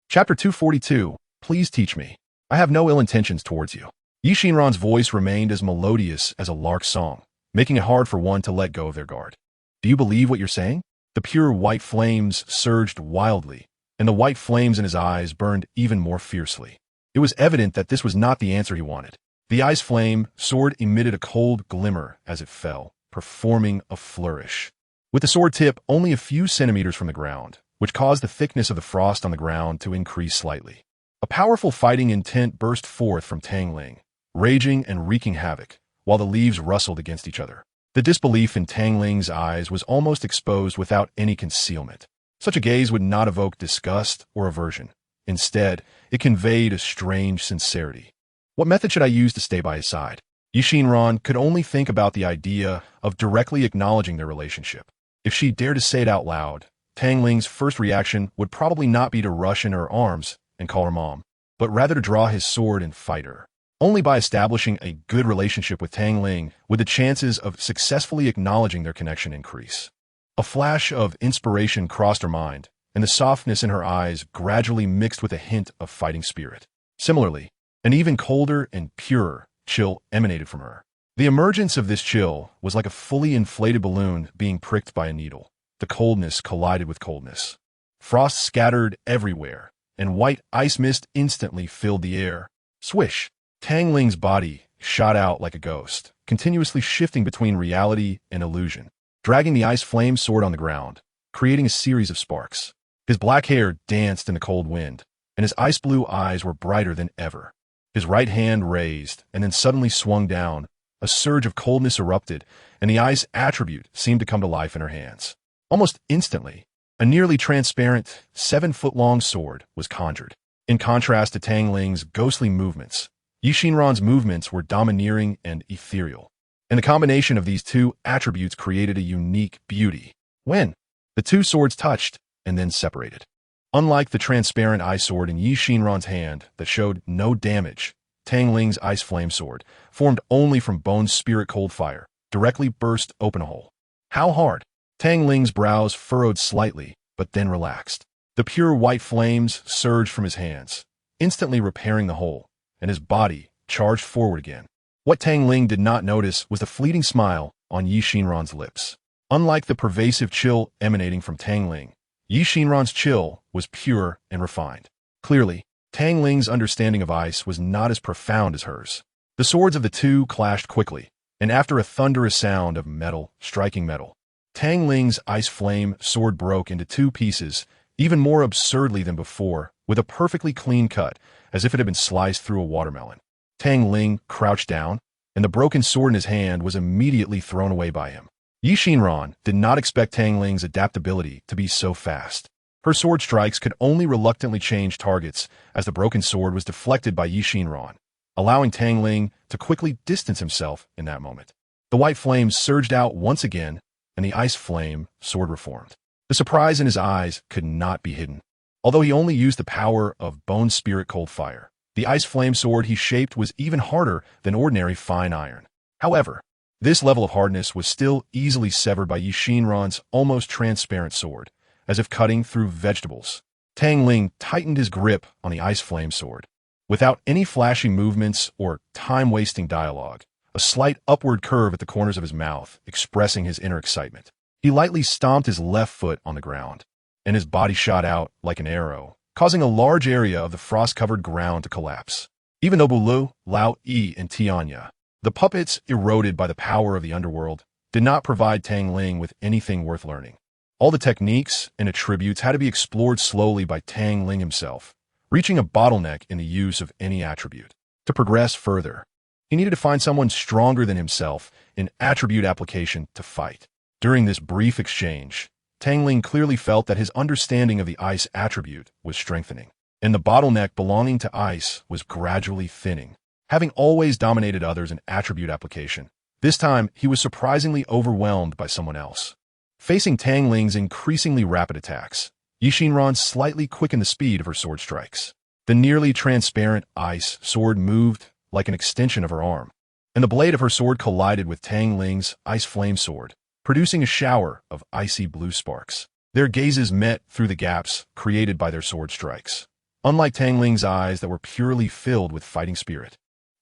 Chapter 242, Please teach me. I have no ill intentions towards you. Yi Xinran's voice remained as melodious as a lark's song, making it hard for one to let go of their guard. Do you believe what you're saying? The pure white flames surged wildly, and the white flames in his eyes burned even more fiercely. It was evident that this was not the answer he wanted. The ice flame sword emitted a cold glimmer as it fell, performing a flourish. With the sword tip only a few centimeters from the ground, which caused the thickness of the frost on the ground to increase slightly. A powerful fighting intent burst forth from Tang Ling, raging and wreaking havoc, while the leaves rustled against each other. The disbelief in Tang Ling's eyes was almost exposed without any concealment. Such a gaze would not evoke disgust or aversion. Instead, it conveyed a strange sincerity. What method should I use to stay by his side? Xunji could only think about the idea of directly acknowledging their relationship. If she dared to say it out loud, Tang Ling's first reaction would probably not be to rush in her arms and call her mom, but rather to draw his sword and fight her. Only by establishing a good relationship with Tang Ling would the chances of successfully acknowledging their connection increase. A flash of inspiration crossed her mind, and the softness in her eyes gradually mixed with a hint of fighting spirit. Similarly, an even colder and purer chill emanated from her. The emergence of this chill was like a fully inflated balloon being pricked by a needle. The coldness collided with coldness. Frost scattered everywhere, and white ice mist instantly filled the air. Swish! Tang Ling's body shot out like a ghost, continuously shifting between reality and illusion, dragging the ice flame sword on the ground, creating a series of sparks. His black hair danced in the cold wind, and his ice blue eyes were brighter than ever. His right hand raised and then suddenly swung down. A surge of coldness erupted, and the ice attribute seemed to come to life in her hands. Almost instantly, a nearly transparent, 7-foot-long sword was conjured. In contrast to Tang Ling's ghostly movements, Xunji's movements were domineering and ethereal, and the combination of these two attributes created a unique beauty. When the two swords touched and then separated. Unlike the transparent ice sword in Xunji's hand that showed no damage, Tang Ling's ice flame sword, formed only from Bone's spirit cold fire, directly burst open a hole. How hard? Tang Ling's brows furrowed slightly, but then relaxed. The pure white flames surged from his hands, instantly repairing the hole, and his body charged forward again. What Tang Ling did not notice was the fleeting smile on Xunji's lips. Unlike the pervasive chill emanating from Tang Ling, Xunji's chill was pure and refined. Clearly, Tang Ling's understanding of ice was not as profound as hers. The swords of the two clashed quickly, and after a thunderous sound of metal striking metal, Tang Ling's ice flame sword broke into two pieces, even more absurdly than before, with a perfectly clean cut, as if it had been sliced through a watermelon. Tang Ling crouched down, and the broken sword in his hand was immediately thrown away by him. Xunji did not expect Tang Ling's adaptability to be so fast. Her sword strikes could only reluctantly change targets as the broken sword was deflected by Xunji, allowing Tang Ling to quickly distance himself in that moment. The white flames surged out once again, and the ice flame sword reformed. The surprise in his eyes could not be hidden. Although he only used the power of Bone Spirit Cold Fire, the ice flame sword he shaped was even harder than ordinary fine iron. However, this level of hardness was still easily severed by Xunji's almost transparent sword, as if cutting through vegetables. Tang Ling tightened his grip on the ice flame sword. Without any flashy movements or time-wasting dialogue, a slight upward curve at the corners of his mouth expressing his inner excitement. He lightly stomped his left foot on the ground, and his body shot out like an arrow, causing a large area of the frost-covered ground to collapse. Even though Doulu, Lao Yi, and Tianya, the puppets eroded by the power of the underworld, did not provide Tang Ling with anything worth learning. All the techniques and attributes had to be explored slowly by Tang Ling himself, reaching a bottleneck in the use of any attribute. To progress further, he needed to find someone stronger than himself in attribute application to fight. During this brief exchange, Tang Ling clearly felt that his understanding of the ice attribute was strengthening, and the bottleneck belonging to ice was gradually thinning. Having always dominated others in attribute application, this time he was surprisingly overwhelmed by someone else. Facing Tang Ling's increasingly rapid attacks, Xunji slightly quickened the speed of her sword strikes. The nearly transparent ice sword moved like an extension of her arm, and the blade of her sword collided with Tang Ling's ice flame sword, producing a shower of icy blue sparks. Their gazes met through the gaps created by their sword strikes. Unlike Tang Ling's eyes that were purely filled with fighting spirit,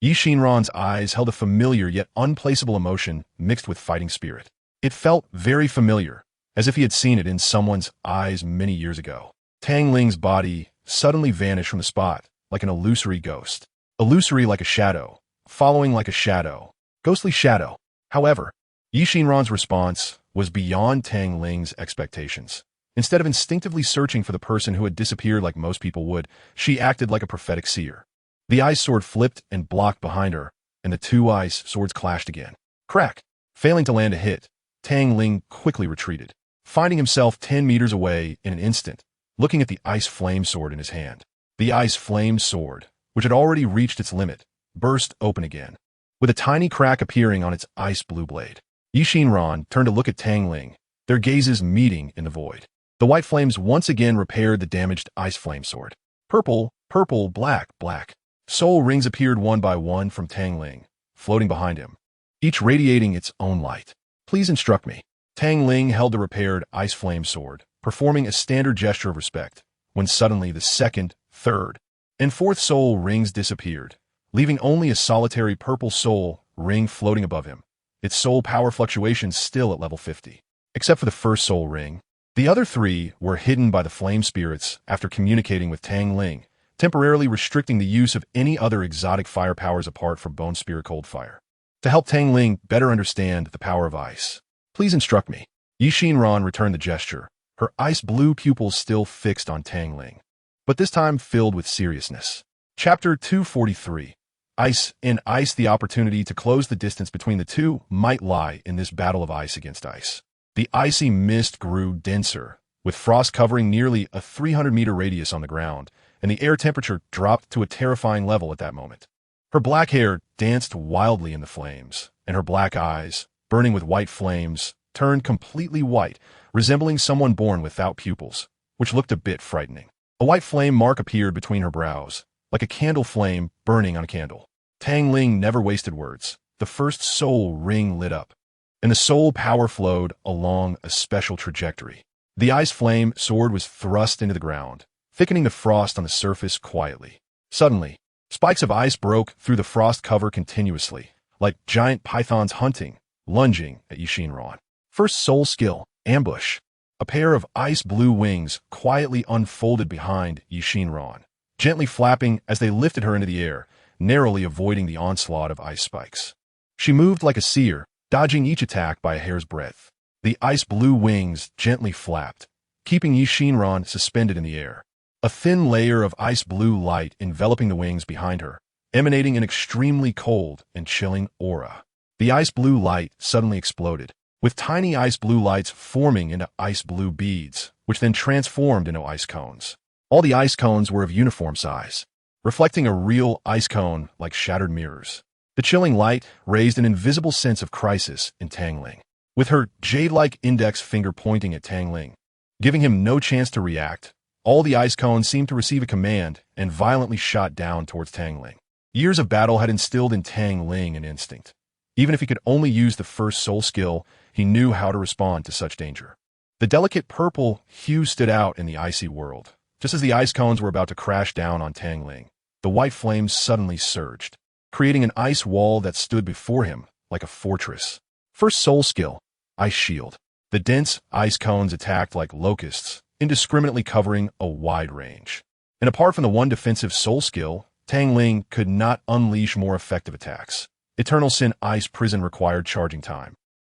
Xunji's eyes held a familiar yet unplaceable emotion mixed with fighting spirit. It felt very familiar, as if he had seen it in someone's eyes many years ago. Tang Ling's body suddenly vanished from the spot like an illusory ghost. Illusory like a shadow, following like a shadow, ghostly shadow. However, Yixinran's response was beyond Tang Ling's expectations. Instead of instinctively searching for the person who had disappeared like most people would, she acted like a prophetic seer. The ice sword flipped and blocked behind her, and the two ice swords clashed again. Crack! Failing to land a hit, Tang Ling quickly retreated, finding himself 10 meters away in an instant, looking at the ice flame sword in his hand. The ice flame sword, which had already reached its limit, burst open again, with a tiny crack appearing on its ice blue blade. Yixinran turned to look at Tang Ling, their gazes meeting in the void. The white flames once again repaired the damaged ice flame sword. Purple, purple, black, black. Soul rings appeared one by one from Tang Ling, floating behind him, each radiating its own light. Please instruct me. Tang Ling held the repaired ice flame sword, performing a standard gesture of respect, when suddenly the second, third, and fourth soul rings disappeared, leaving only a solitary purple soul ring floating above him, its soul power fluctuations still at level 50. Except for the first soul ring, the other three were hidden by the flame spirits after communicating with Tang Ling, temporarily restricting the use of any other exotic fire powers apart from Bone Spirit Cold Fire. To help Tang Ling better understand the power of ice, please instruct me. Yixinran returned the gesture, her ice blue pupils still fixed on Tang Ling, but this time filled with seriousness. Chapter 243. Ice. In ice, the opportunity to close the distance between the two might lie in this battle of ice against ice. The icy mist grew denser, with frost covering nearly a 300-meter radius on the ground, and the air temperature dropped to a terrifying level at that moment. Her black hair danced wildly in the flames, and her black eyes, burning with white flames, turned completely white, resembling someone born without pupils, which looked a bit frightening. A white flame mark appeared between her brows, like a candle flame burning on a candle. Tang Ling never wasted words. The first soul ring lit up, and the soul power flowed along a special trajectory. The ice flame sword was thrust into the ground, thickening the frost on the surface quietly. Suddenly, spikes of ice broke through the frost cover continuously, like giant pythons hunting, lunging at Yixinran. First soul skill, ambush. A pair of ice blue wings quietly unfolded behind Yixinran, gently flapping as they lifted her into the air, narrowly avoiding the onslaught of ice spikes. She moved like a seer, dodging each attack by a hair's breadth. The ice blue wings gently flapped, keeping Yixinran suspended in the air. A thin layer of ice blue light enveloping the wings behind her, emanating an extremely cold and chilling aura. The ice blue light suddenly exploded, with tiny ice blue lights forming into ice blue beads, which then transformed into ice cones. All the ice cones were of uniform size, reflecting a real ice cone like shattered mirrors. The chilling light raised an invisible sense of crisis in Tang Ling, with her jade-like index finger pointing at Tang Ling, giving him no chance to react. All the ice cones seemed to receive a command and violently shot down towards Tang Ling. Years of battle had instilled in Tang Ling an instinct. Even if he could only use the first soul skill, he knew how to respond to such danger. The delicate purple hue stood out in the icy world. Just as the ice cones were about to crash down on Tang Ling, the white flames suddenly surged, creating an ice wall that stood before him like a fortress. First soul skill, Ice Shield. The dense ice cones attacked like locusts, indiscriminately covering a wide range. And apart from the one defensive soul skill, Tang Ling could not unleash more effective attacks. Eternal Sin Ice Prison required charging time,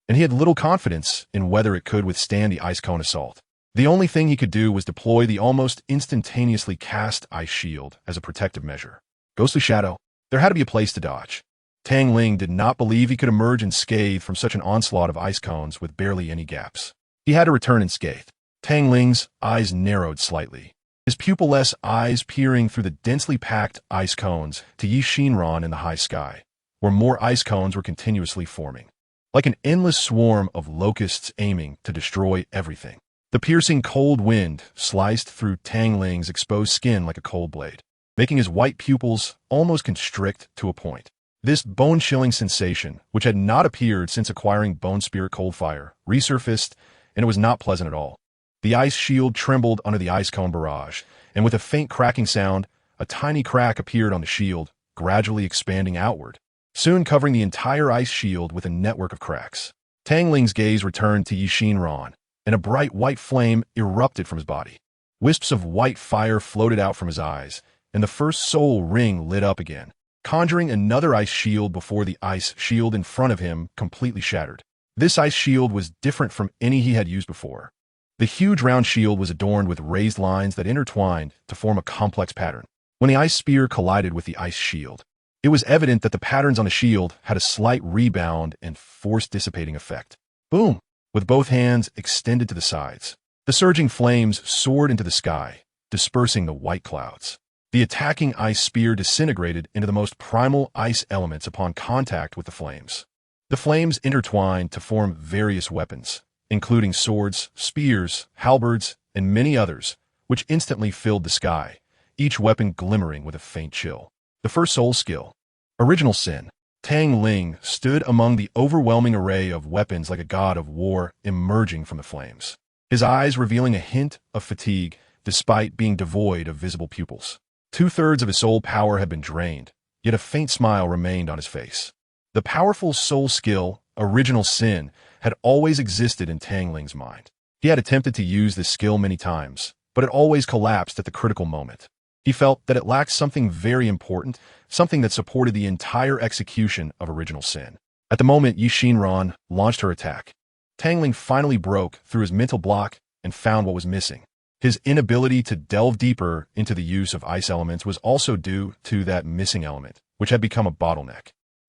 and he had little confidence in whether it could withstand the ice cone assault. The only thing he could do was deploy the almost instantaneously cast Ice Shield as a protective measure. Ghostly Shadow. There had to be a place to dodge. Tang Ling did not believe he could emerge unscathed from such an onslaught of ice cones with barely any gaps. He had to return unscathed. Tang Ling's eyes narrowed slightly, his pupil-less eyes peering through the densely packed ice cones to Yixinran in the high sky, where more ice cones were continuously forming, like an endless swarm of locusts aiming to destroy everything. The piercing cold wind sliced through Tang Ling's exposed skin like a cold blade, making his white pupils almost constrict to a point. This bone-chilling sensation, which had not appeared since acquiring Bone Spirit Cold Fire, resurfaced, and it was not pleasant at all. The ice shield trembled under the ice cone barrage, and with a faint cracking sound, a tiny crack appeared on the shield, gradually expanding outward, soon covering the entire ice shield with a network of cracks. Tang Ling's gaze returned to Yixinran, and a bright white flame erupted from his body. Wisps of white fire floated out from his eyes, and the first soul ring lit up again, conjuring another ice shield before the ice shield in front of him completely shattered. This ice shield was different from any he had used before. The huge round shield was adorned with raised lines that intertwined to form a complex pattern. When the ice spear collided with the ice shield, it was evident that the patterns on the shield had a slight rebound and force-dissipating effect. Boom! With both hands extended to the sides, the surging flames soared into the sky, dispersing the white clouds. The attacking ice spear disintegrated into the most primal ice elements upon contact with the flames. The flames intertwined to form various weapons, including swords, spears, halberds, and many others, which instantly filled the sky, each weapon glimmering with a faint chill. The first soul skill. Original Sin. Tang Ling stood among the overwhelming array of weapons like a god of war emerging from the flames, his eyes revealing a hint of fatigue despite being devoid of visible pupils. 2/3 of his soul power had been drained, yet a faint smile remained on his face. The powerful soul skill, Original Sin, had always existed in Tang Ling's mind. He had attempted to use this skill many times, but it always collapsed at the critical moment. He felt that it lacked something very important, something that supported the entire execution of Original Sin. At the moment Yi Xinran launched her attack, Tang Ling finally broke through his mental block and found what was missing. His inability to delve deeper into the use of ice elements was also due to that missing element, which had become a bottleneck.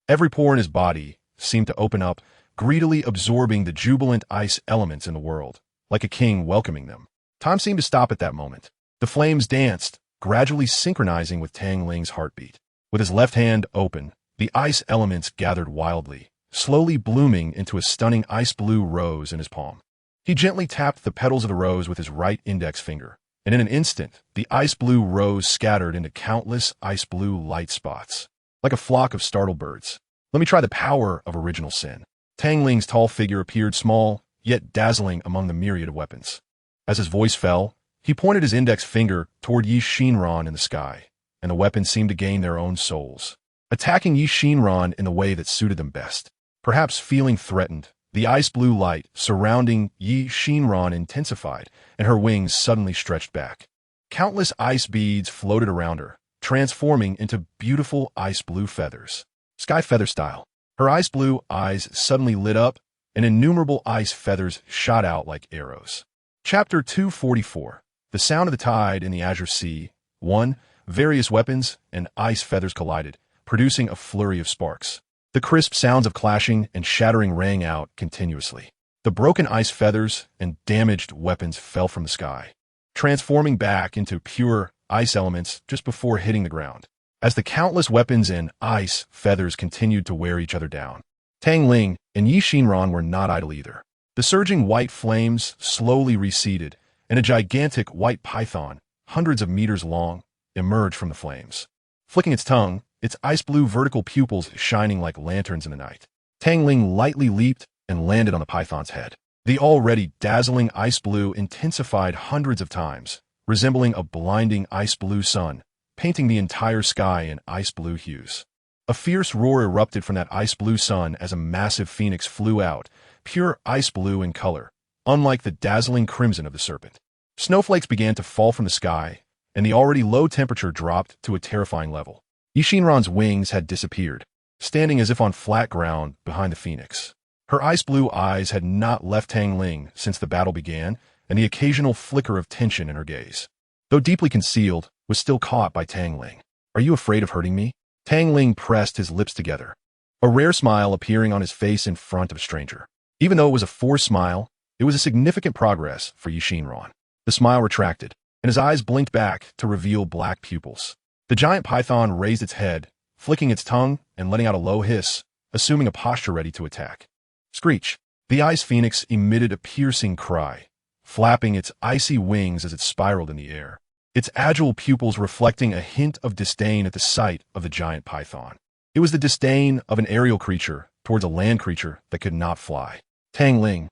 Every pore in his body seemed to open up, greedily absorbing the jubilant ice elements in the world, like a king welcoming them. Time seemed to stop at that moment. The flames danced, gradually synchronizing with Tang Ling's heartbeat. With his left hand open, the ice elements gathered wildly, slowly blooming into a stunning ice blue rose in his palm. He gently tapped the petals of the rose with his right index finger, and in an instant, the ice blue rose scattered into countless ice blue light spots, like a flock of startled birds. Let me try the power of Original Sin. Tang Ling's tall figure appeared small, yet dazzling among the myriad of weapons. As his voice fell, he pointed his index finger toward Yi Xinran in the sky, and the weapons seemed to gain their own souls, attacking Yi Xinran in the way that suited them best. Perhaps feeling threatened, the ice blue light surrounding Yi Xinran intensified, and her wings suddenly stretched back. Countless ice beads floated around her, transforming into beautiful ice blue feathers. Sky feather style. Her ice blue eyes suddenly lit up, and innumerable ice feathers shot out like arrows. Chapter 244. The sound of the tide in the azure sea. 1. Various weapons and ice feathers collided, producing a flurry of sparks. The crisp sounds of clashing and shattering rang out continuously. The broken ice feathers and damaged weapons fell from the sky, transforming back into pure ice elements just before hitting the ground. As the countless weapons and ice feathers continued to wear each other down, Tang Ling and Yi Xinran were not idle either. The surging white flames slowly receded, and a gigantic white python, hundreds of meters long, emerged from the flames. Flicking its tongue, its ice blue vertical pupils shining like lanterns in the night, Tang Ling lightly leaped and landed on the python's head. The already dazzling ice blue intensified hundreds of times, resembling a blinding ice blue sun, painting the entire sky in ice blue hues. A fierce roar erupted from that ice blue sun as a massive phoenix flew out, pure ice blue in color, unlike the dazzling crimson of the serpent. Snowflakes began to fall from the sky, and the already low temperature dropped to a terrifying level. Yi Xinran's wings had disappeared, standing as if on flat ground behind the phoenix. Her ice blue eyes had not left Tang Ling since the battle began, and the occasional flicker of tension in her gaze, though deeply concealed, was still caught by Tang Ling. "Are you afraid of hurting me?" Tang Ling pressed his lips together, a rare smile appearing on his face in front of a stranger. Even though it was a forced smile, it was a significant progress for Yi Xinran. The smile retracted, and his eyes blinked back to reveal black pupils. The giant python raised its head, flicking its tongue and letting out a low hiss, assuming a posture ready to attack. Screech! The ice phoenix emitted a piercing cry, flapping its icy wings as it spiraled in the air, its agile pupils reflecting a hint of disdain at the sight of the giant python. It was the disdain of an aerial creature towards a land creature that could not fly. Tang Ling.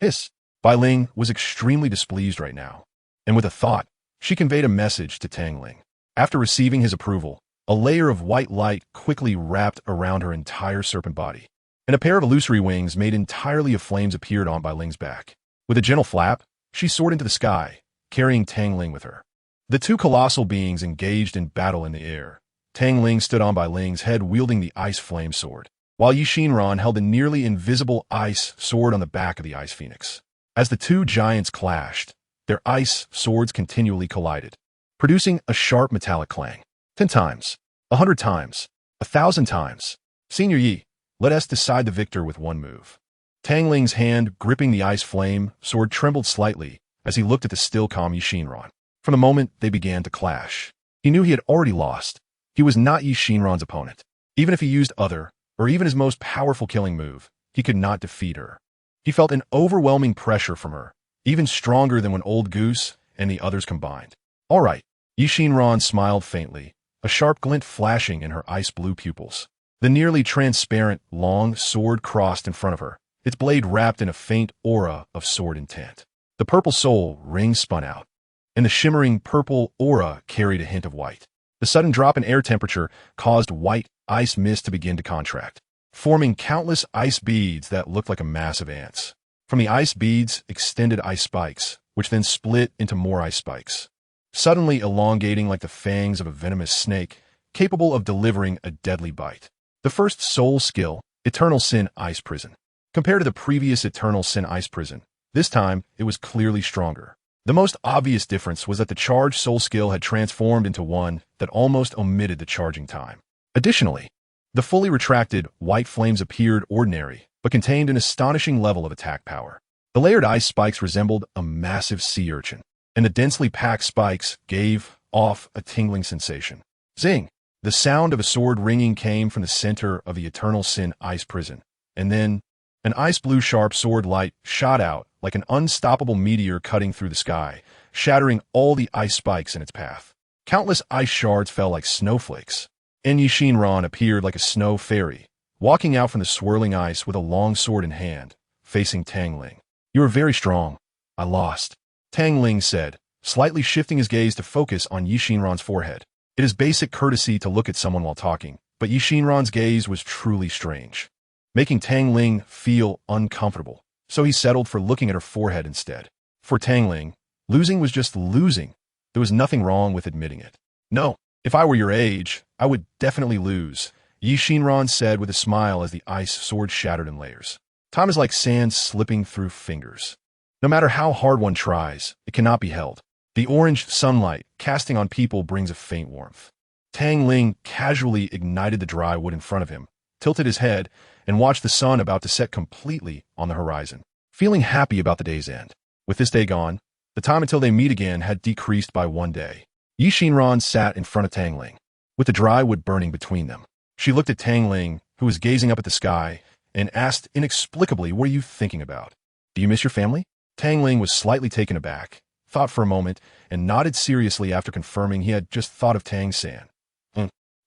Hiss! Bai Ling was extremely displeased right now, and with a thought, she conveyed a message to Tang Ling. After receiving his approval, a layer of white light quickly wrapped around her entire serpent body, and a pair of illusory wings made entirely of flames appeared on Bai Ling's back. With a gentle flap, she soared into the sky, carrying Tang Ling with her. The two colossal beings engaged in battle in the air. Tang Ling stood on by Ling's head wielding the ice flame sword, while Yixinran held the nearly invisible ice sword on the back of the ice phoenix. As the two giants clashed, their ice swords continually collided, producing a sharp metallic clang. 10 times, 100 times, 1,000 times. Senior Yi, let us decide the victor with one move. Tang Ling's hand gripping the ice flame sword trembled slightly as he looked at the still calm Yixinran. From the moment they began to clash, he knew he had already lost. He was not Yixinran's opponent. Even if he used other, or even his most powerful killing move, he could not defeat her. He felt an overwhelming pressure from her, even stronger than when Old Goose and the others combined. All right, Yixinran smiled faintly, a sharp glint flashing in her ice-blue pupils. The nearly transparent, long sword crossed in front of her, its blade wrapped in a faint aura of sword intent. The purple soul ring spun out, and the shimmering purple aura carried a hint of white. The sudden drop in air temperature caused white ice mist to begin to contract, forming countless ice beads that looked like a mass of ants. From the ice beads extended ice spikes, which then split into more ice spikes, suddenly elongating like the fangs of a venomous snake, capable of delivering a deadly bite. The first soul skill, Eternal Sin Ice Prison. Compared to the previous Eternal Sin Ice Prison, this time it was clearly stronger. The most obvious difference was that the charged soul skill had transformed into one that almost omitted the charging time. Additionally, the fully retracted white flames appeared ordinary, but contained an astonishing level of attack power. The layered ice spikes resembled a massive sea urchin, and the densely packed spikes gave off a tingling sensation. Zing! The sound of a sword ringing came from the center of the Eternal Sin Ice Prison, and then an ice-blue sharp sword light shot out like an unstoppable meteor cutting through the sky, shattering all the ice spikes in its path. Countless ice shards fell like snowflakes, and Yixinran appeared like a snow fairy, walking out from the swirling ice with a long sword in hand, facing Tang Ling. You are very strong. I lost, Tang Ling said, slightly shifting his gaze to focus on Yixinran's forehead. It is basic courtesy to look at someone while talking, but Yixinran's gaze was truly strange, making Tang Ling feel uncomfortable, so he settled for looking at her forehead instead. For Tang Ling, losing was just losing. There was nothing wrong with admitting it. No, if I were your age, I would definitely lose, Yixinran said with a smile as the ice sword shattered in layers. Time is like sand slipping through fingers. No matter how hard one tries, it cannot be held. The orange sunlight casting on people brings a faint warmth. Tang Ling casually ignited the dry wood in front of him, tilted his head, and watched the sun about to set completely on the horizon, feeling happy about the day's end. With this day gone, the time until they meet again had decreased by 1 day. Yixinran sat in front of Tang Ling, with the dry wood burning between them. She looked at Tang Ling, who was gazing up at the sky, and asked inexplicably, "What are you thinking about? Do you miss your family?" Tang Ling was slightly taken aback, thought for a moment, and nodded seriously after confirming he had just thought of Tang-san.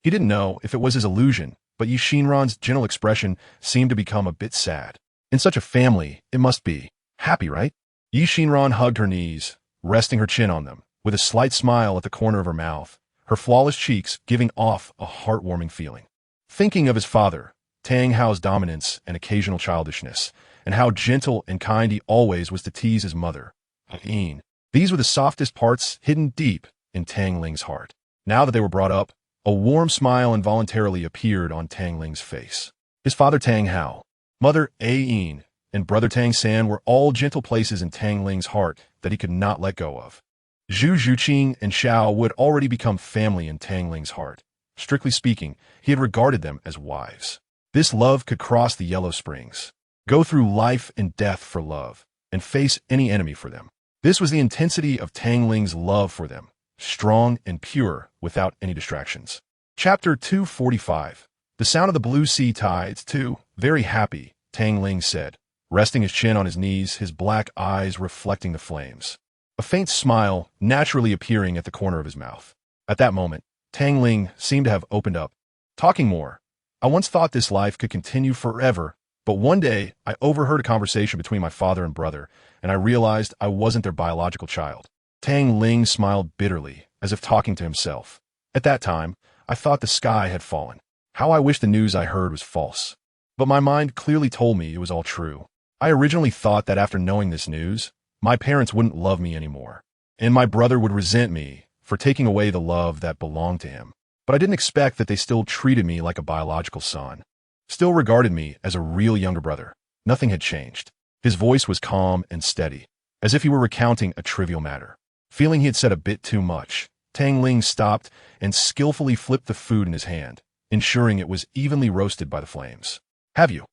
He didn't know if it was his illusion, but Yixinran's gentle expression seemed to become a bit sad. In such a family, it must be happy, right? Yixinran hugged her knees, resting her chin on them, with a slight smile at the corner of her mouth, her flawless cheeks giving off a heartwarming feeling. Thinking of his father, Tang Hao's dominance and occasional childishness, and how gentle and kind he always was to tease his mother, Qian. These were the softest parts hidden deep in Tang Ling's heart. Now that they were brought up, a warm smile involuntarily appeared on Tang Ling's face. His father Tang Hao, mother Qian, and brother Tang San were all gentle places in Tang Ling's heart that he could not let go of. Zhu Zhuqing and Xiao would already become family in Tang Ling's heart. Strictly speaking, he had regarded them as wives. This love could cross the Yellow Springs, go through life and death for love, and face any enemy for them. This was the intensity of Tang Ling's love for them, strong and pure without any distractions. Chapter 245. The sound of the blue sea tides, too. Very happy, Tang Ling said, resting his chin on his knees, his black eyes reflecting the flames. A faint smile naturally appearing at the corner of his mouth. At that moment, Tang Ling seemed to have opened up, talking more. I once thought this life could continue forever, but one day I overheard a conversation between my father and brother, and I realized I wasn't their biological child. Tang Ling smiled bitterly, as if talking to himself. At that time, I thought the sky had fallen. How I wish the news I heard was false. But my mind clearly told me it was all true. I originally thought that after knowing this news, my parents wouldn't love me anymore, and my brother would resent me for taking away the love that belonged to him. But I didn't expect that they still treated me like a biological son. Still regarded me as a real younger brother. Nothing had changed. His voice was calm and steady, as if he were recounting a trivial matter. Feeling he had said a bit too much, Tang Ling stopped and skillfully flipped the food in his hand, ensuring it was evenly roasted by the flames. Have you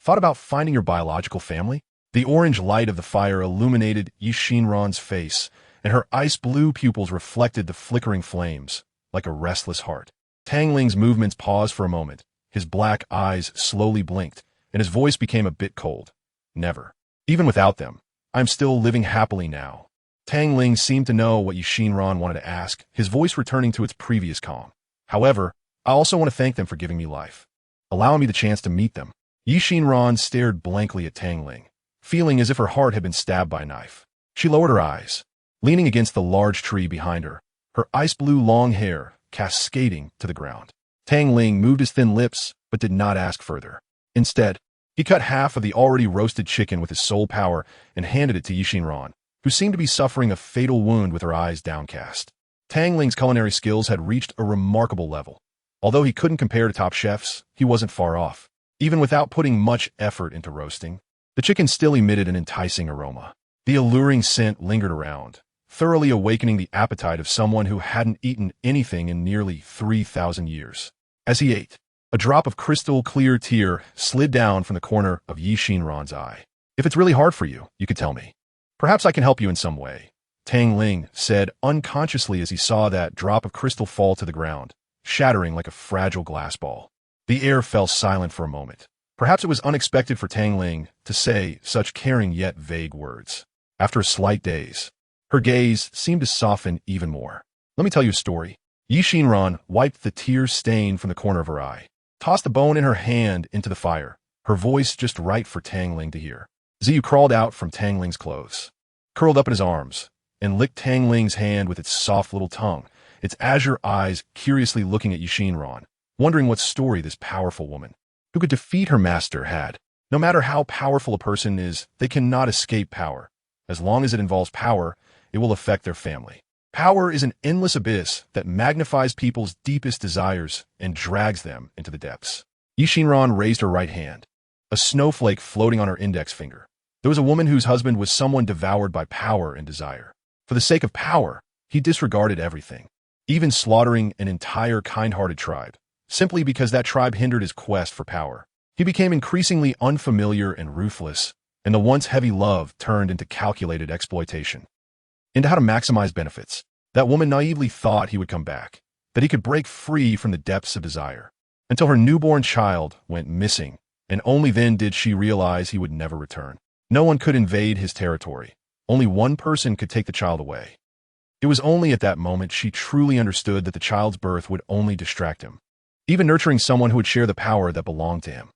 thought about finding your biological family? The orange light of the fire illuminated Yi Xinran's face, and her ice-blue pupils reflected the flickering flames, like a restless heart. Tang Ling's movements paused for a moment. His black eyes slowly blinked, and his voice became a bit cold. Never. Even without them, I'm still living happily now. Tang Ling seemed to know what Yi Xinran wanted to ask, his voice returning to its previous calm. However, I also want to thank them for giving me life, allowing me the chance to meet them. Yi Xinran stared blankly at Tang Ling, feeling as if her heart had been stabbed by a knife. She lowered her eyes, leaning against the large tree behind her, her ice-blue long hair cascading to the ground. Tang Ling moved his thin lips, but did not ask further. Instead, he cut half of the already roasted chicken with his soul power and handed it to Yi Xinran, who seemed to be suffering a fatal wound with her eyes downcast. Tang Ling's culinary skills had reached a remarkable level. Although he couldn't compare to top chefs, he wasn't far off. Even without putting much effort into roasting, the chicken still emitted an enticing aroma. The alluring scent lingered around, thoroughly awakening the appetite of someone who hadn't eaten anything in nearly 3,000 years. As he ate, a drop of crystal-clear tear slid down from the corner of Yi Xinran's eye. If it's really hard for you, you could tell me. Perhaps I can help you in some way, Tang Ling said unconsciously as he saw that drop of crystal fall to the ground, shattering like a fragile glass ball. The air fell silent for a moment. Perhaps it was unexpected for Tang Ling to say such caring yet vague words. After a slight daze, her gaze seemed to soften even more. Let me tell you a story. Yi Xinran wiped the tear stain from the corner of her eye, tossed the bone in her hand into the fire, her voice just right for Tang Ling to hear. Ziyu crawled out from Tang Ling's clothes, curled up in his arms, and licked Tang Ling's hand with its soft little tongue, its azure eyes curiously looking at Yi Xinran, wondering what story this powerful woman, who could defeat her master, had. No matter how powerful a person is, they cannot escape power. As long as it involves power, it will affect their family. Power is an endless abyss that magnifies people's deepest desires and drags them into the depths. Yi Xinran raised her right hand, a snowflake floating on her index finger. There was a woman whose husband was someone devoured by power and desire. For the sake of power, he disregarded everything, even slaughtering an entire kind-hearted tribe, simply because that tribe hindered his quest for power. He became increasingly unfamiliar and ruthless, and the once heavy love turned into calculated exploitation. Into how to maximize benefits. That woman naively thought he would come back, that he could break free from the depths of desire, until her newborn child went missing, and only then did she realize he would never return. No one could invade his territory. Only one person could take the child away. It was only at that moment she truly understood that the child's birth would only distract him. Even nurturing someone who would share the power that belonged to him,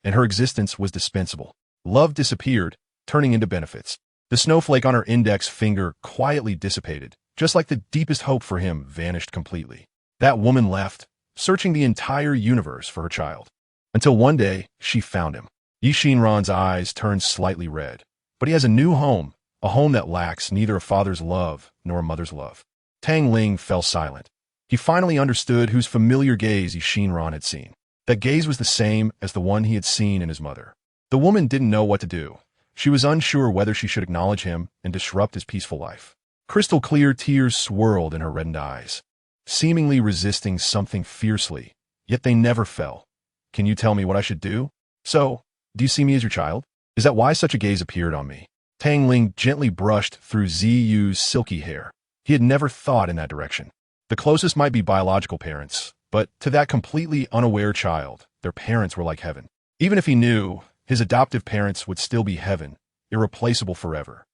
and her existence was dispensable. Love disappeared, turning into benefits. The snowflake on her index finger quietly dissipated, just like the deepest hope for him vanished completely. That woman left, searching the entire universe for her child. Until one day, she found him. Yi Xinran's eyes turned slightly red, but he has a new home, a home that lacks neither a father's love nor a mother's love. Tang Ling fell silent. He finally understood whose familiar gaze Yi Xinran had seen. That gaze was the same as the one he had seen in his mother. The woman didn't know what to do. She was unsure whether she should acknowledge him and disrupt his peaceful life. Crystal-clear tears swirled in her reddened eyes, seemingly resisting something fiercely, yet they never fell. Can you tell me what I should do? So, do you see me as your child? Is that why such a gaze appeared on me? Tang Ling gently brushed through Ziyu's silky hair. He had never thought in that direction. The closest might be biological parents, but to that completely unaware child, their parents were like heaven. Even if he knew, his adoptive parents would still be heaven, irreplaceable forever.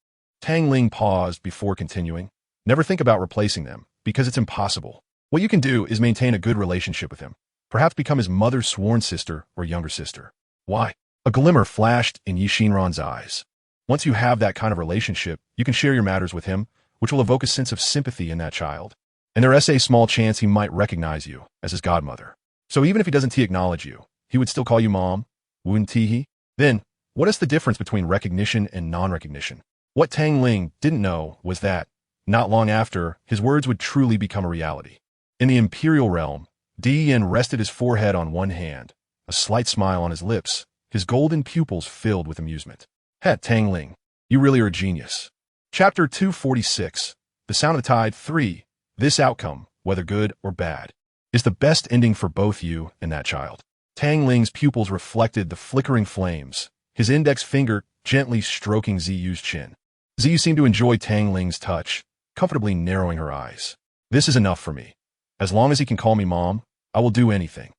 Tang Ling paused before continuing. Never think about replacing them, because it's impossible. What you can do is maintain a good relationship with him. Perhaps become his mother's sworn sister or younger sister. Why? A glimmer flashed in Yi Xinran's eyes. Once you have that kind of relationship, you can share your matters with him, which will evoke a sense of sympathy in that child. And there is a small chance he might recognize you as his godmother. So even if he doesn't acknowledge you, he would still call you mom, wouldn't he? Then, what is the difference between recognition and non-recognition? What Tang Ling didn't know was that, Not long after, his words would truly become a reality. In the Imperial realm, Qian rested his forehead on one hand, a slight smile on his lips, his golden pupils filled with amusement. Tang Ling, you really are a genius. Chapter 246, The Sound of the Tide 3. This outcome, whether good or bad, is the best ending for both you and that child. Tang Ling's pupils reflected the flickering flames, his index finger gently stroking Ziyu's chin. Ziyu seemed to enjoy Tang Ling's touch, comfortably narrowing her eyes. This is enough for me. As long as he can call me Mom, I will do anything.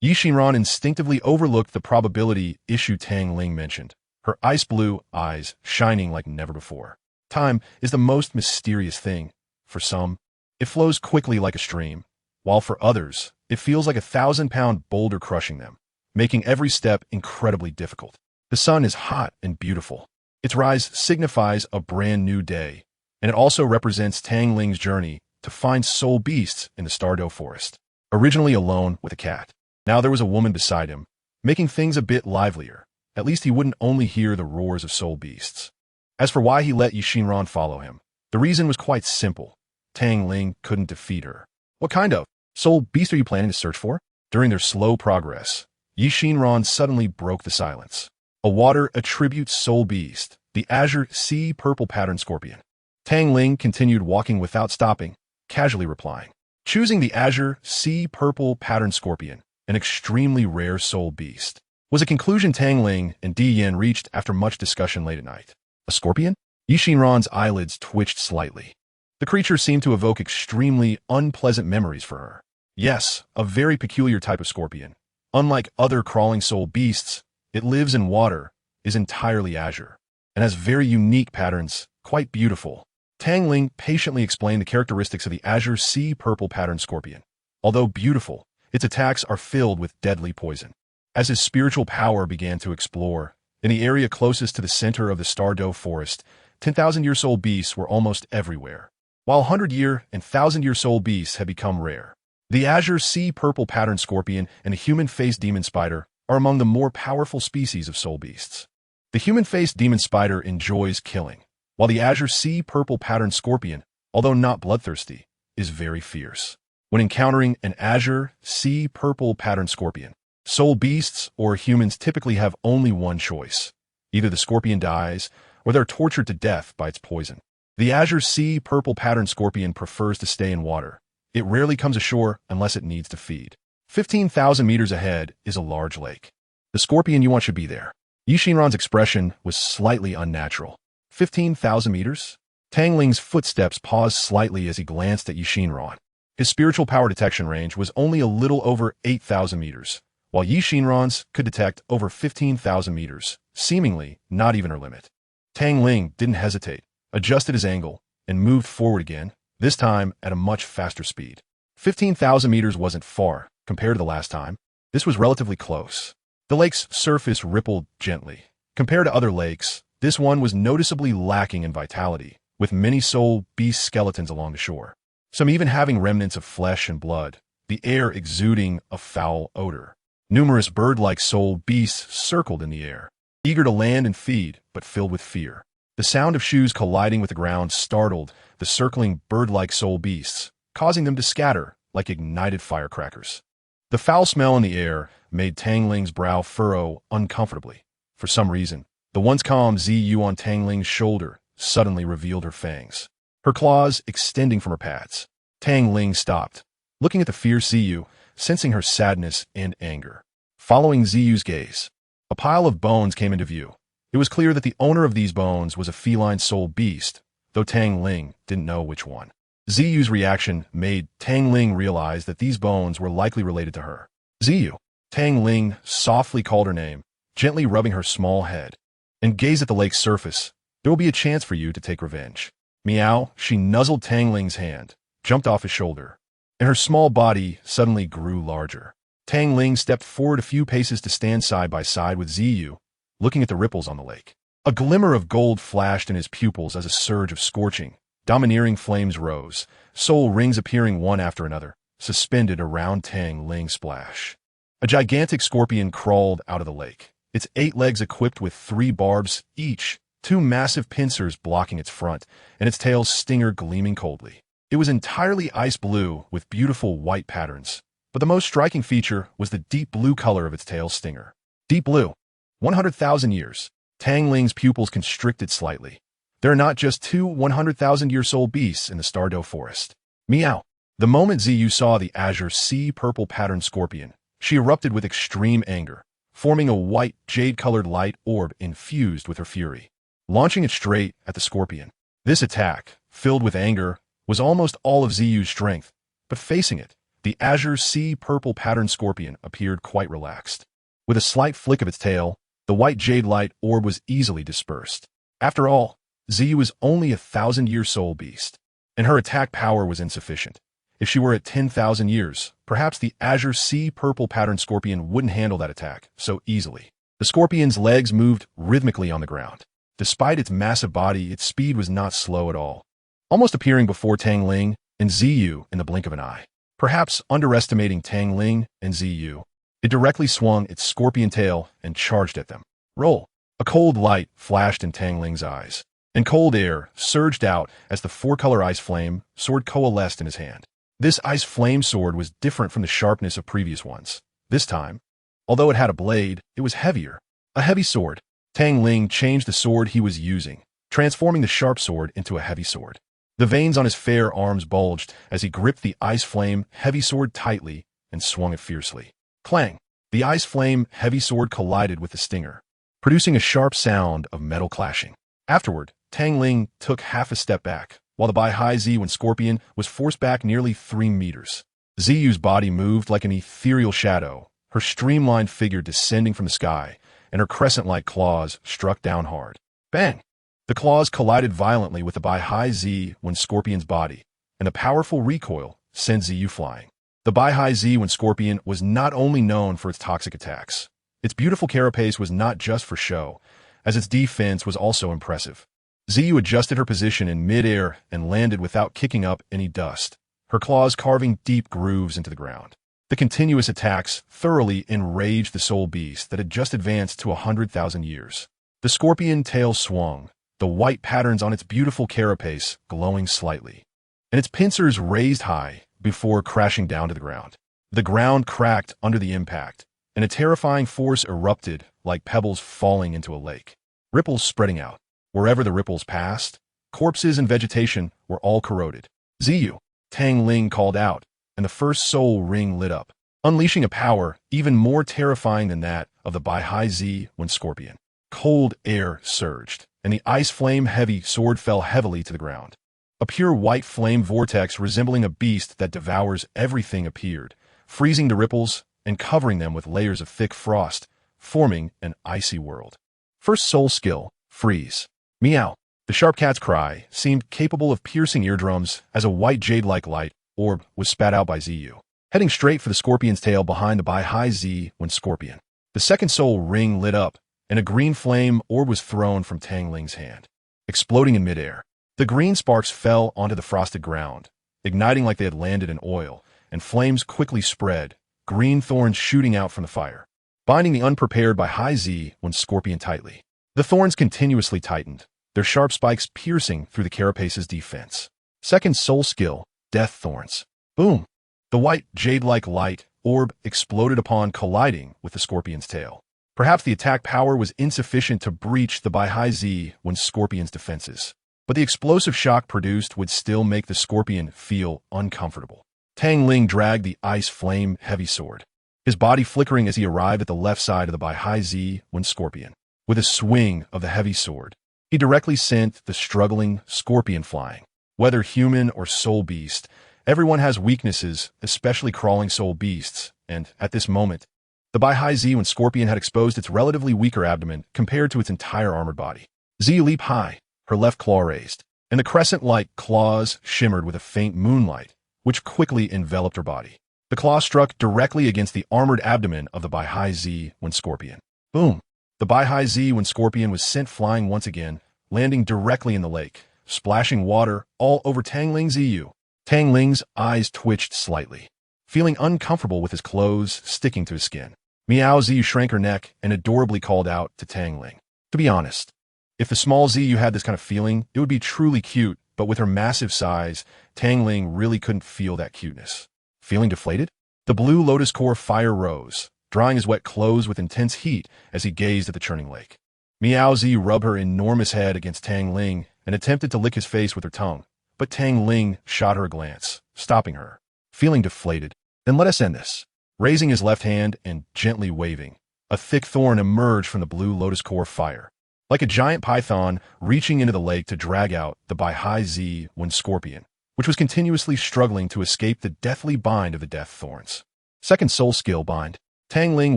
Yi Xinran instinctively overlooked the probability issue Tang Ling mentioned, her ice blue eyes shining like never before. Time is the most mysterious thing. For some, it flows quickly like a stream, while for others, it feels like a 1,000-pound boulder crushing them, making every step incredibly difficult. The sun is hot and beautiful. Its rise signifies a brand new day, and it also represents Tang Ling's journey to find soul beasts in the Douluo forest. Originally alone with a cat, now there was a woman beside him, making things a bit livelier. At least he wouldn't only hear the roars of soul beasts. As for why he let Yi Xinran follow him, the reason was quite simple. Tang Ling couldn't defeat her. What kind of soul beast are you planning to search for? During their slow progress, Yi Xinran suddenly broke the silence. A water attribute soul beast, the azure sea purple pattern scorpion. Tang Ling continued walking without stopping, casually replying. Choosing the azure sea purple pattern scorpion, an extremely rare soul beast, was a conclusion Tang Ling and Qian reached after much discussion late at night. A scorpion? Yi Xinran's eyelids twitched slightly. The creature seemed to evoke extremely unpleasant memories for her. Yes, a very peculiar type of scorpion. Unlike other crawling soul beasts, it lives in water, is entirely azure, and has very unique patterns, quite beautiful. Tang Ling patiently explained the characteristics of the azure sea purple pattern scorpion. Although beautiful, its attacks are filled with deadly poison. As his spiritual power began to explore, in the area closest to the center of the Douluo forest, 10,000-year soul beasts were almost everywhere, while 100-year and 1,000-year soul beasts had become rare. The azure sea purple pattern scorpion and the human-faced demon spider are among the more powerful species of soul beasts. The human-faced demon spider enjoys killing, while the azure sea purple pattern scorpion, although not bloodthirsty, is very fierce. When encountering an azure sea purple pattern scorpion, soul beasts or humans typically have only one choice. Either the scorpion dies, or they're tortured to death by its poison. The azure sea purple pattern scorpion prefers to stay in water. It rarely comes ashore unless it needs to feed. 15,000 meters ahead is a large lake. The scorpion you want should be there. Yi Xinran's expression was slightly unnatural. 15,000 meters? Tang Ling's footsteps paused slightly as he glanced at Yi Xinran. His spiritual power detection range was only a little over 8,000 meters, while Yi Xinran's could detect over 15,000 meters, seemingly not even her limit. Tang Ling didn't hesitate, adjusted his angle, and moved forward again, this time at a much faster speed. 15,000 meters wasn't far, compared to the last time. This was relatively close. The lake's surface rippled gently. Compared to other lakes, this one was noticeably lacking in vitality, with many soul beast skeletons along the shore. Some even having remnants of flesh and blood, the air exuding a foul odor. Numerous bird-like soul beasts circled in the air, eager to land and feed, but filled with fear. The sound of shoes colliding with the ground startled the circling bird-like soul beasts, causing them to scatter like ignited firecrackers. The foul smell in the air made Tang Ling's brow furrow uncomfortably. For some reason, the once calm Ziyu on Tang Ling's shoulder suddenly revealed her fangs, her claws extending from her pads. Tang Ling stopped, looking at the fierce Ziyu, sensing her sadness and anger. Following Ziyu's gaze, a pile of bones came into view. It was clear that the owner of these bones was a feline soul beast, though Tang Ling didn't know which one. Ziyu's reaction made Tang Ling realize that these bones were likely related to her. Ziyu. Tang Ling softly called her name, gently rubbing her small head, and gazed at the lake's surface. There will be a chance for you to take revenge. Meow, she nuzzled Tang Ling's hand, jumped off his shoulder, and her small body suddenly grew larger. Tang Ling stepped forward a few paces to stand side by side with Ziyu, looking at the ripples on the lake. A glimmer of gold flashed in his pupils as a surge of scorching, domineering flames rose, soul rings appearing one after another, suspended around Tang Ling's splash. A gigantic scorpion crawled out of the lake, its 8 legs equipped with 3 barbs each, two massive pincers blocking its front, and its tail's stinger gleaming coldly. It was entirely ice blue with beautiful white patterns, but the most striking feature was the deep blue color of its tail's stinger. Deep blue. 100,000 years. Tang Ling's pupils constricted slightly. There are not just two 100,000-year-old beasts in the Stardow forest. Meow. The moment Ziyu saw the azure sea-purple patterned scorpion, she erupted with extreme anger, forming a white, jade-colored light orb infused with her fury, launching it straight at the scorpion. This attack, filled with anger, was almost all of Ziyu's strength, but facing it, the azure sea-purple patterned scorpion appeared quite relaxed. With a slight flick of its tail, the white jade light orb was easily dispersed. After all, Ziyu was only a 1,000-year-old beast, and her attack power was insufficient. If she were at 10,000 years, perhaps the azure sea-purple patterned scorpion wouldn't handle that attack so easily. The scorpion's legs moved rhythmically on the ground. Despite its massive body, its speed was not slow at all, almost appearing before Tang Ling and Ziyu in the blink of an eye. Perhaps underestimating Tang Ling and Ziyu, it directly swung its scorpion tail and charged at them. Roll! A cold light flashed in Tang Ling's eyes, and cold air surged out as the four-color ice flame sword coalesced in his hand. This ice flame sword was different from the sharpness of previous ones. This time, although it had a blade, it was heavier. A heavy sword. Tang Ling changed the sword he was using, transforming the sharp sword into a heavy sword. The veins on his fair arms bulged as he gripped the ice flame heavy sword tightly and swung it fiercely. Clang! The ice flame heavy sword collided with the stinger, producing a sharp sound of metal clashing. Afterward, Tang Ling took half a step back, while the Bai Ziyu scorpion was forced back nearly 3 meters. Ziyu's body moved like an ethereal shadow, her streamlined figure descending from the sky, and her crescent-like claws struck down hard. Bang! The claws collided violently with the Bai Ziyu scorpion's body, and a powerful recoil sent Ziyu flying. The Bai Ziyu scorpion was not only known for its toxic attacks. Its beautiful carapace was not just for show, as its defense was also impressive. Ziyu adjusted her position in mid-air and landed without kicking up any dust, her claws carving deep grooves into the ground. The continuous attacks thoroughly enraged the soul beast that had just advanced to 100,000 years. The scorpion tail swung, the white patterns on its beautiful carapace glowing slightly, and its pincers raised high before crashing down to the ground. The ground cracked under the impact, and a terrifying force erupted like pebbles falling into a lake. Ripples spreading out. Wherever the ripples passed, corpses and vegetation were all corroded. Ziyu, Tang Ling called out, and the first soul ring lit up, unleashing a power even more terrifying than that of the Bai Ziyu scorpion. Cold air surged, and the ice flame heavy sword fell heavily to the ground. A pure white flame vortex resembling a beast that devours everything appeared, freezing the ripples and covering them with layers of thick frost, forming an icy world. First soul skill, freeze. Meow. The sharp cat's cry seemed capable of piercing eardrums as a white jade-like light orb was spat out by Ziyu, heading straight for the scorpion's tail behind the Bai Ziyu scorpion. The second soul ring lit up, and a green flame orb was thrown from Tang Ling's hand, exploding in midair. The green sparks fell onto the frosted ground, igniting like they had landed in oil, and flames quickly spread, green thorns shooting out from the fire, binding the unprepared Bai Ziyu scorpion tightly. The thorns continuously tightened, their sharp spikes piercing through the carapace's defense. Second soul skill, death thorns. Boom! The white, jade-like light orb exploded upon colliding with the scorpion's tail. Perhaps the attack power was insufficient to breach the Bai Ziyu scorpion's defenses, but the explosive shock produced would still make the scorpion feel uncomfortable. Tang Ling dragged the ice flame heavy sword, his body flickering as he arrived at the left side of the Bai Ziyu scorpion. With a swing of the heavy sword, he directly sent the struggling scorpion flying. Whether human or soul beast, everyone has weaknesses, especially crawling soul beasts, and at this moment, the Bai Ziyu scorpion had exposed its relatively weaker abdomen compared to its entire armored body. Ziyu leaped high, her left claw raised, and the crescent-like claws shimmered with a faint moonlight, which quickly enveloped her body. The claw struck directly against the armored abdomen of the Bai Ziyu scorpion. Boom! The Bai Ziyu scorpion was sent flying once again, landing directly in the lake, splashing water all over Tang Ling's Ziyu. Tang Ling's eyes twitched slightly, feeling uncomfortable with his clothes sticking to his skin. Meow Ziyu shrank her neck and adorably called out to Tang Ling. To be honest, If the small Ziyu had this kind of feeling, it would be truly cute, but with her massive size, Tang Ling really couldn't feel that cuteness. Feeling deflated? The blue lotus core fire rose, drying his wet clothes with intense heat as he gazed at the churning lake. Miao Zi rubbed her enormous head against Tang Ling and attempted to lick his face with her tongue, but Tang Ling shot her a glance, stopping her. Feeling deflated? Then let us end this. Raising his left hand and gently waving, a thick thorn emerged from the blue lotus core fire. Like a giant python reaching into the lake to drag out the Baihai Zi Wind Scorpion, which was continuously struggling to escape the deathly bind of the death thorns. Second soul skill bind. Tang Ling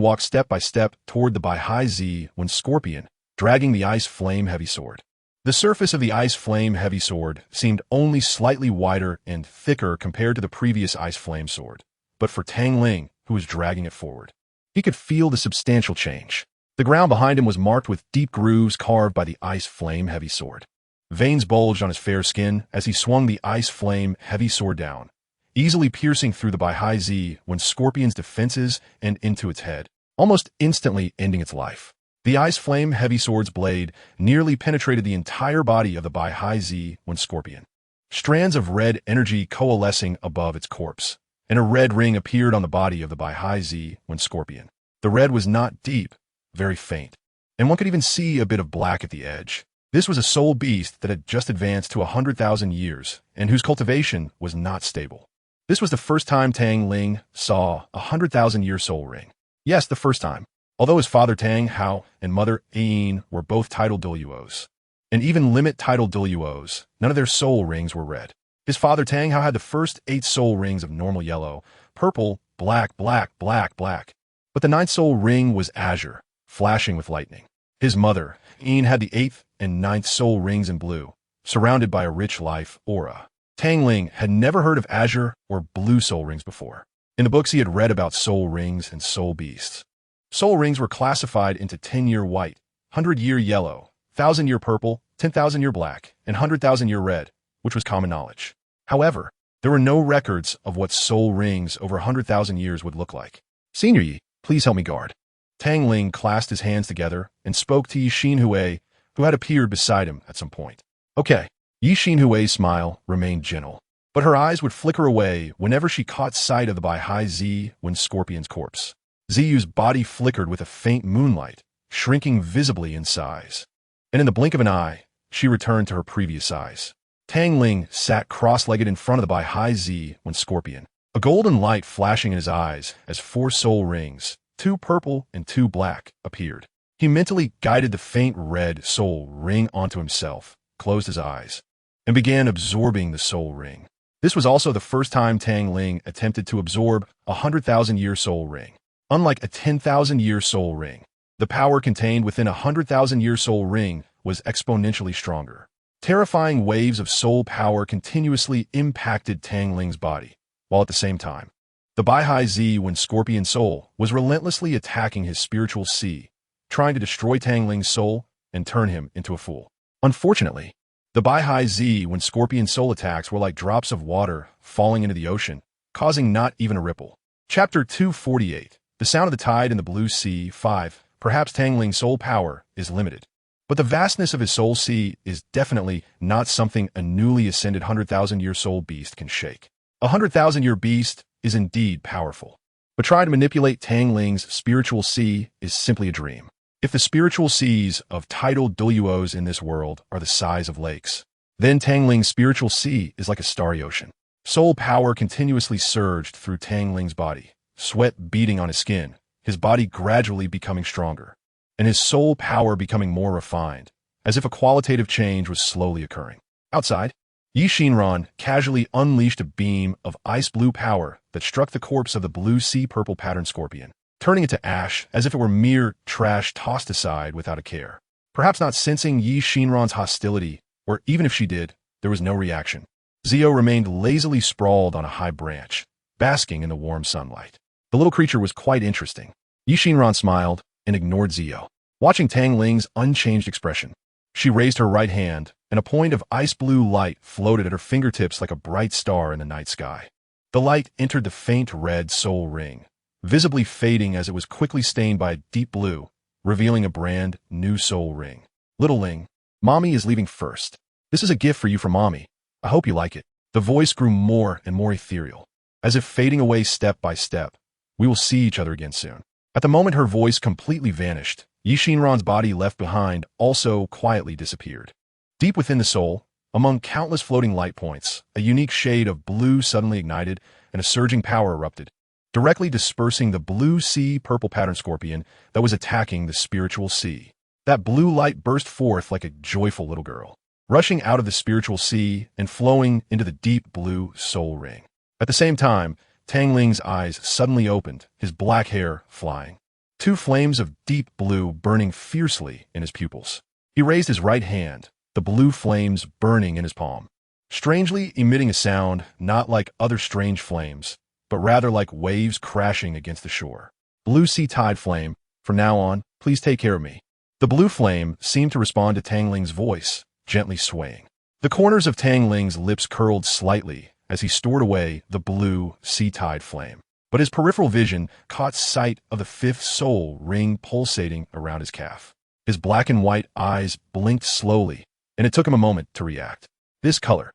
walked step by step toward the Baihai Zi Wind Scorpion, dragging the ice flame heavy sword. The surface of the ice flame heavy sword seemed only slightly wider and thicker compared to the previous ice flame sword, but for Tang Ling, who was dragging it forward, he could feel the substantial change. The ground behind him was marked with deep grooves carved by the ice flame heavy sword. Veins bulged on his fair skin as he swung the ice flame heavy sword down, easily piercing through the Baihai Zi Wind Scorpion's defenses and into its head, almost instantly ending its life. The ice flame heavy sword's blade nearly penetrated the entire body of the Baihai Zi Wind Scorpion. Strands of red energy coalescing above its corpse, and a red ring appeared on the body of the Baihai Zi Wind Scorpion. The red was not deep, very faint, and one could even see a bit of black at the edge. This was a soul beast that had just advanced to 100,000 years, and whose cultivation was not stable. This was the first time Tang Ling saw a 100,000-year soul ring. Yes, the first time. Although his father Tang Hao and mother Qian were both titled Douluos, and even limit titled Douluos, none of their soul rings were red. His father Tang Hao had the first 8 soul rings of normal yellow, purple, black, black, black, black. But the 9th soul ring was azure, flashing with lightning. His mother, Qian, had the 8th and 9th soul rings in blue, surrounded by a rich life aura. Tang Ling had never heard of azure or blue soul rings before. In the books he had read about soul rings and soul beasts. Soul rings were classified into 10-year white, 100-year yellow, 1,000-year purple, 10,000-year black, and 100,000-year red, which was common knowledge. However, there were no records of what soul rings over 100,000 years would look like. Senior Yi, please help me guard. Tang Ling clasped his hands together and spoke to Yi Xinhui, who had appeared beside him at some point. Okay. Yi Xinhui's smile remained gentle, but her eyes would flicker away whenever she caught sight of the Baihai Zi Wind Scorpion's corpse. Ziyu's body flickered with a faint moonlight, shrinking visibly in size. And in the blink of an eye, she returned to her previous size. Tang Ling sat cross-legged in front of the Baihai Zi Wind Scorpion, a golden light flashing in his eyes as 4 soul rings, 2 purple and 2 black, appeared. He mentally guided the faint red soul ring onto himself, closed his eyes, and began absorbing the soul ring. This was also the first time Tang Ling attempted to absorb a 100,000-year soul ring. Unlike a 10,000-year soul ring, the power contained within a 100,000-year soul ring was exponentially stronger. Terrifying waves of soul power continuously impacted Tang Ling's body, while at the same time, the Baihai Zi Wind Scorpion soul was relentlessly attacking his spiritual sea, trying to destroy Tang Ling's soul and turn him into a fool. Unfortunately, the Baihai Zi Wind Scorpion soul attacks were like drops of water falling into the ocean, causing not even a ripple. Chapter 248. The sound of the tide in the blue sea. 5. Perhaps Tang Ling's soul power is limited, but the vastness of his soul sea is definitely not something a newly ascended 100,000-year soul beast can shake. A 100,000-year beast is indeed powerful, but trying to manipulate Tang Ling's spiritual sea is simply a dream. If the spiritual seas of tidal Douluos in this world are the size of lakes, then Tang Ling's spiritual sea is like a starry ocean. Soul power continuously surged through Tang Ling's body, sweat beading on his skin, his body gradually becoming stronger, and his soul power becoming more refined, as if a qualitative change was slowly occurring. Outside, Yi Xinran casually unleashed a beam of ice blue power that struck the corpse of the blue sea purple patterned scorpion, turning it to ash as if it were mere trash tossed aside without a care. Perhaps not sensing Yi Xinran's hostility, or even if she did, there was no reaction. Zio remained lazily sprawled on a high branch, basking in the warm sunlight. The little creature was quite interesting. Yi Xinran smiled and ignored Zio, watching Tang Ling's unchanged expression. She raised her right hand, and a point of ice blue light floated at her fingertips like a bright star in the night sky. The light entered the faint red soul ring, visibly fading as it was quickly stained by a deep blue, revealing a brand new soul ring. Little Ling, Mommy is leaving first. This is a gift for you from Mommy. I hope you like it. The voice grew more and more ethereal, as if fading away step by step. We will see each other again soon. At the moment her voice completely vanished, Yi Xinran's body left behind also quietly disappeared. Deep within the soul, among countless floating light points, a unique shade of blue suddenly ignited and a surging power erupted, directly dispersing the blue sea purple pattern scorpion that was attacking the spiritual sea. That blue light burst forth like a joyful little girl, rushing out of the spiritual sea and flowing into the deep blue soul ring. At the same time, Tang Ling's eyes suddenly opened, his black hair flying. Two flames of deep blue burning fiercely in his pupils. He raised his right hand, the blue flames burning in his palm, strangely emitting a sound not like other strange flames, but rather like waves crashing against the shore. Blue sea tide flame, from now on, please take care of me. The blue flame seemed to respond to Tang Ling's voice, gently swaying. The corners of Tang Ling's lips curled slightly as he stored away the blue sea tide flame. But his peripheral vision caught sight of the fifth soul ring pulsating around his calf. His black and white eyes blinked slowly, and it took him a moment to react. This color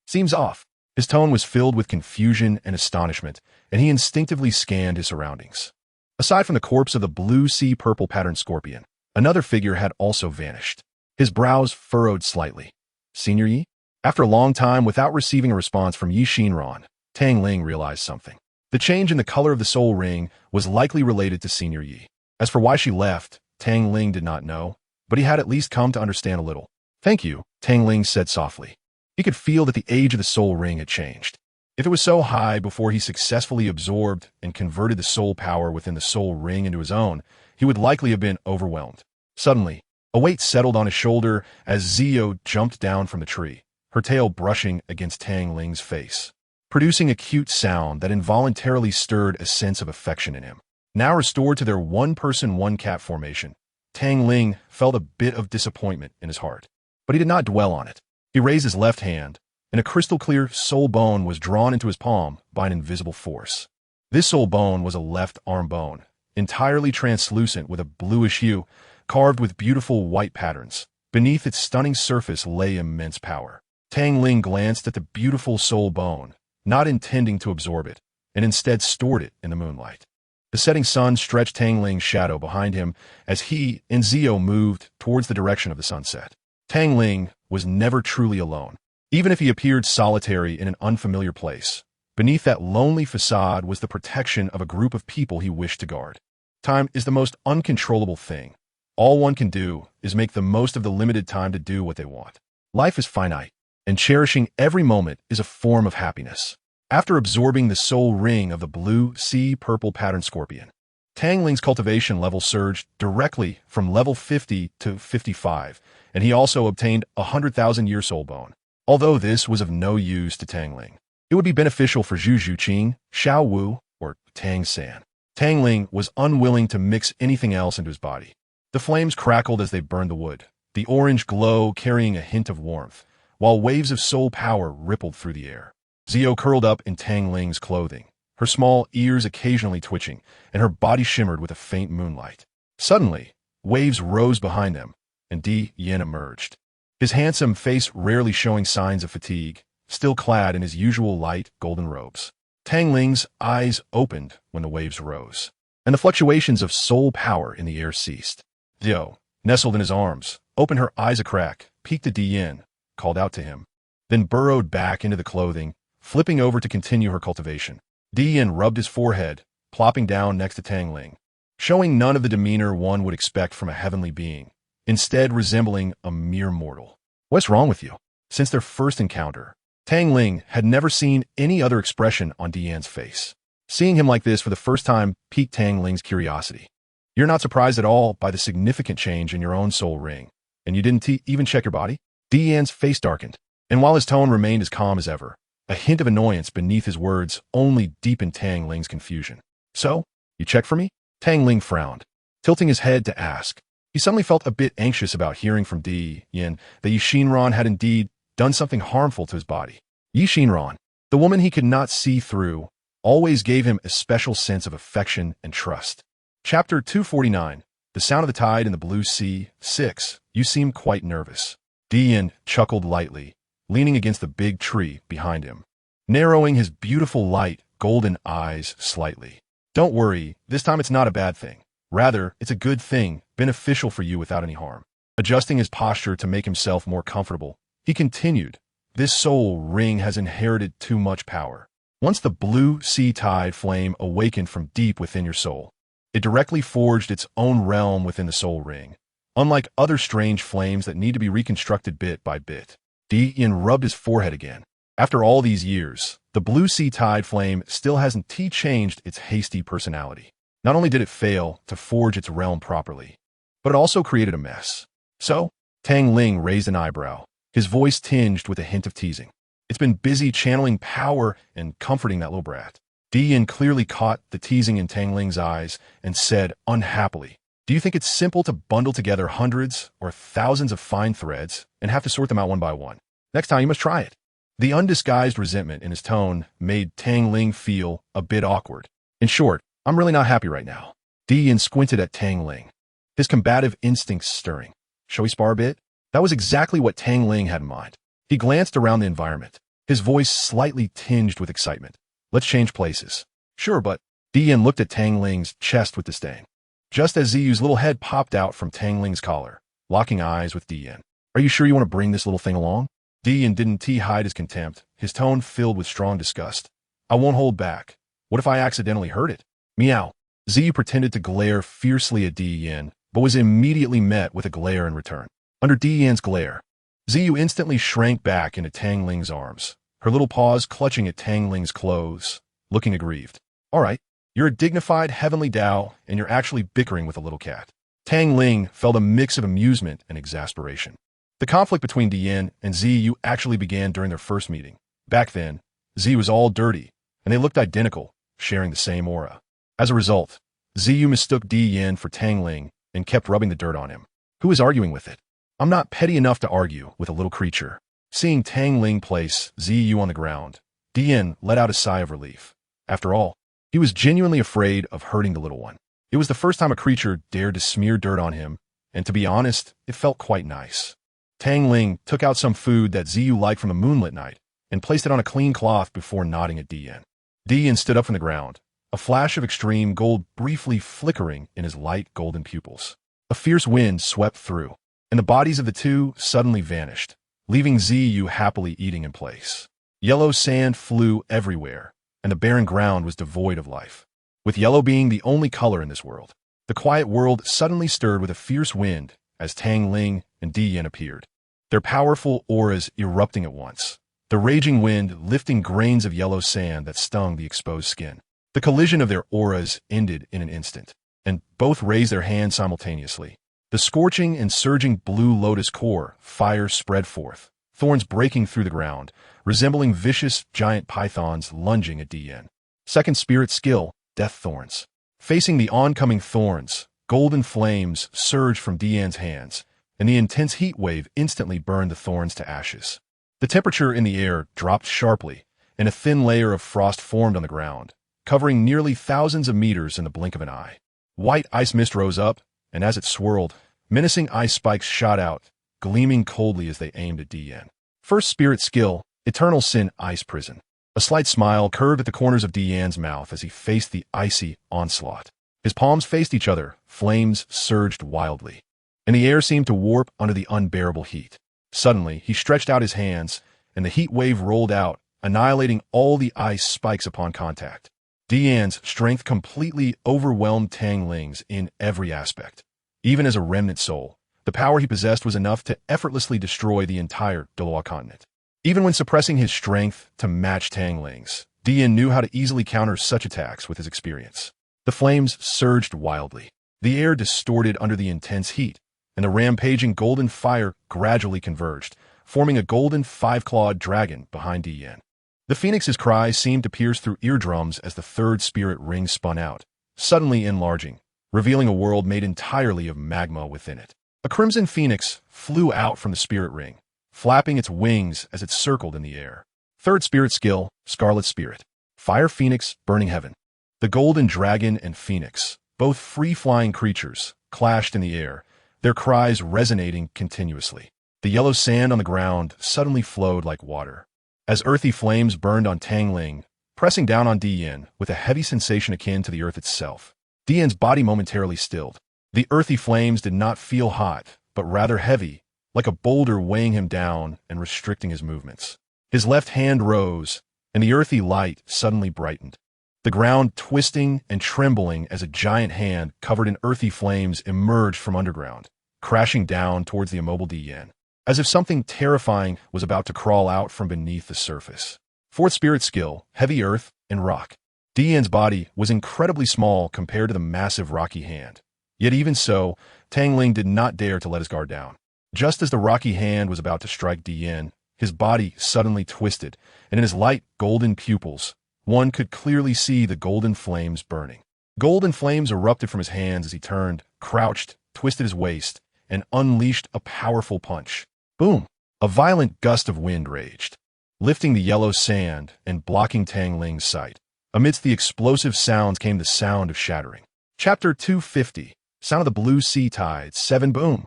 seems off. His tone was filled with confusion and astonishment, and he instinctively scanned his surroundings. Aside from the corpse of the blue sea purple patterned scorpion, another figure had also vanished. His brows furrowed slightly. Senior Yi? After a long time without receiving a response from Yi Xinran, Tang Ling realized something. The change in the color of the soul ring was likely related to Senior Yi. As for why she left, Tang Ling did not know, but he had at least come to understand a little. Thank you, Tang Ling said softly. He could feel that the age of the soul ring had changed. If it was so high before he successfully absorbed and converted the soul power within the soul ring into his own, he would likely have been overwhelmed. Suddenly, a weight settled on his shoulder as Zio jumped down from the tree, her tail brushing against Tang Ling's face, producing a cute sound that involuntarily stirred a sense of affection in him. Now restored to their one-person, one-cat formation, Tang Ling felt a bit of disappointment in his heart. But he did not dwell on it. He raised his left hand, and a crystal-clear soul bone was drawn into his palm by an invisible force. This soul bone was a left arm bone, entirely translucent with a bluish hue, carved with beautiful white patterns. Beneath its stunning surface lay immense power. Tang Ling glanced at the beautiful soul bone, not intending to absorb it, and instead stored it in the moonlight. The setting sun stretched Tang Ling's shadow behind him as he and Zio moved towards the direction of the sunset. Tang Ling was never truly alone. Even if he appeared solitary in an unfamiliar place, beneath that lonely facade was the protection of a group of people he wished to guard. Time is the most uncontrollable thing. All one can do is make the most of the limited time to do what they want. Life is finite, and cherishing every moment is a form of happiness. After absorbing the soul ring of the blue sea purple pattern scorpion, Tang Ling's cultivation level surged directly from level 50 to 55, and he also obtained a 100,000-year soul bone. Although this was of no use to Tang Ling, it would be beneficial for Zhu Zhuqing, Xiao Wu, or Tang San. Tang Ling was unwilling to mix anything else into his body. The flames crackled as they burned the wood, the orange glow carrying a hint of warmth, while waves of soul power rippled through the air. Zio curled up in Tang Ling's clothing, her small ears occasionally twitching, and her body shimmered with a faint moonlight. Suddenly, waves rose behind them, and Di Yin emerged, his handsome face rarely showing signs of fatigue, still clad in his usual light golden robes. Tang Ling's eyes opened when the waves rose, and the fluctuations of soul power in the air ceased. Zio, nestled in his arms, opened her eyes a crack, peeked at Di Yin, called out to him, then burrowed back into the clothing, flipping over to continue her cultivation. Di Yin rubbed his forehead, plopping down next to Tang Ling, showing none of the demeanor one would expect from a heavenly being, instead resembling a mere mortal. What's wrong with you? Since their first encounter, Tang Ling had never seen any other expression on Di Yin's face. Seeing him like this for the first time piqued Tang Ling's curiosity. You're not surprised at all by the significant change in your own soul ring, and you didn't even check your body? Di Yin's face darkened, and while his tone remained as calm as ever, a hint of annoyance beneath his words only deepened Tang Ling's confusion. So, you checked for me? Tang Ling frowned, tilting his head to ask. He suddenly felt a bit anxious about hearing from Di Yin that Yi Xinran had indeed done something harmful to his body. Yi Xinran, the woman he could not see through, always gave him a special sense of affection and trust. Chapter 249, The sound of the tide in the blue sea. 6. You seem quite nervous. Dian chuckled lightly, leaning against the big tree behind him, narrowing his beautiful light, golden eyes slightly. Don't worry, this time it's not a bad thing. Rather, it's a good thing, beneficial for you without any harm. Adjusting his posture to make himself more comfortable, he continued, this soul ring has inherited too much power. Once the blue sea tide flame awakened from deep within your soul, it directly forged its own realm within the soul ring, unlike other strange flames that need to be reconstructed bit by bit. Dian rubbed his forehead again. After all these years, the blue sea tide flame still hasn't changed its hasty personality. Not only did it fail to forge its realm properly, but it also created a mess. So, Tang Ling raised an eyebrow, his voice tinged with a hint of teasing. It's been busy channeling power and comforting that little brat. Dian clearly caught the teasing in Tang Ling's eyes and said unhappily, do you think it's simple to bundle together hundreds or thousands of fine threads and have to sort them out one by one? Next time you must try it. The undisguised resentment in his tone made Tang Ling feel a bit awkward. In short, I'm really not happy right now. Dian squinted at Tang Ling, his combative instincts stirring. Shall we spar a bit? That was exactly what Tang Ling had in mind. He glanced around the environment, his voice slightly tinged with excitement. Let's change places. Sure, but Dian looked at Tang Ling's chest with disdain. Just as Ziyu's little head popped out from Tang Ling's collar, locking eyes with Dian. Are you sure you want to bring this little thing along? Dian didn't hide his contempt, his tone filled with strong disgust. I won't hold back. What if I accidentally hurt it? Meow. Ziyu pretended to glare fiercely at Dian, but was immediately met with a glare in return. Under Dian's glare, Ziyu instantly shrank back into Tang Ling's arms, her little paws clutching at Tang Ling's clothes, looking aggrieved. All right, you're a dignified heavenly Dao, and you're actually bickering with a little cat. Tang Ling felt a mix of amusement and exasperation. The conflict between Dian and Ziyu actually began during their first meeting. Back then, Ziyu was all dirty, and they looked identical, sharing the same aura. As a result, Ziyu mistook Dian for Tang Ling and kept rubbing the dirt on him. Who is arguing with it? I'm not petty enough to argue with a little creature. Seeing Tang Ling place Ziyu on the ground, Dian let out a sigh of relief. After all, he was genuinely afraid of hurting the little one. It was the first time a creature dared to smear dirt on him, and to be honest, it felt quite nice. Tang Ling took out some food that Ziyu liked from a moonlit night and placed it on a clean cloth before nodding at Dian. Dian stood up from the ground, a flash of extreme gold briefly flickering in his light golden pupils. A fierce wind swept through, and the bodies of the two suddenly vanished, leaving Ziyu happily eating in place. Yellow sand flew everywhere, and the barren ground was devoid of life. With yellow being the only color in this world, the quiet world suddenly stirred with a fierce wind as Tang Ling and Dian appeared, their powerful auras erupting at once, the raging wind lifting grains of yellow sand that stung the exposed skin. The collision of their auras ended in an instant, and both raised their hands simultaneously. The scorching and surging blue lotus core fire spread forth, thorns breaking through the ground, resembling vicious giant pythons lunging at Dian. Second spirit skill, Death Thorns. Facing the oncoming thorns, golden flames surged from Dian's hands, and the intense heat wave instantly burned the thorns to ashes. The temperature in the air dropped sharply, and a thin layer of frost formed on the ground, covering nearly thousands of meters in the blink of an eye. White ice mist rose up, and as it swirled, menacing ice spikes shot out, gleaming coldly as they aimed at Dian. First spirit skill, Eternal Sin Ice Prison. A slight smile curved at the corners of Dian's mouth as he faced the icy onslaught. His palms faced each other, flames surged wildly, and the air seemed to warp under the unbearable heat. Suddenly, he stretched out his hands, and the heat wave rolled out, annihilating all the ice spikes upon contact. Dian's strength completely overwhelmed Tang Ling's in every aspect. Even as a remnant soul, the power he possessed was enough to effortlessly destroy the entire Douluo continent. Even when suppressing his strength to match Tang Ling's, Dian knew how to easily counter such attacks with his experience. The flames surged wildly. The air distorted under the intense heat, and the rampaging golden fire gradually converged, forming a golden five-clawed dragon behind Dian. The phoenix's cry seemed to pierce through eardrums as the third spirit ring spun out, suddenly enlarging, revealing a world made entirely of magma within it. A crimson phoenix flew out from the spirit ring, flapping its wings as it circled in the air. Third spirit skill, Scarlet Spirit. Fire Phoenix, Burning Heaven. The golden dragon and phoenix, both free-flying creatures, clashed in the air, their cries resonating continuously. The yellow sand on the ground suddenly flowed like water. As earthy flames burned on Tang Ling, pressing down on Dian with a heavy sensation akin to the earth itself. Dian's body momentarily stilled. The earthy flames did not feel hot, but rather heavy, like a boulder weighing him down and restricting his movements. His left hand rose, and the earthy light suddenly brightened. The ground twisting and trembling as a giant hand covered in earthy flames emerged from underground, crashing down towards the immobile Dian, as if something terrifying was about to crawl out from beneath the surface. Fourth spirit skill, heavy earth and rock. Dian's body was incredibly small compared to the massive rocky hand. Yet even so, Tang Ling did not dare to let his guard down. Just as the rocky hand was about to strike Dian, his body suddenly twisted, and in his light golden pupils, one could clearly see the golden flames burning. Golden flames erupted from his hands as he turned, crouched, twisted his waist, and unleashed a powerful punch. Boom! A violent gust of wind raged, lifting the yellow sand and blocking Tang Ling's sight. Amidst the explosive sounds came the sound of shattering. Chapter 250, Sound of the Blue Sea Tides, 7 Boom!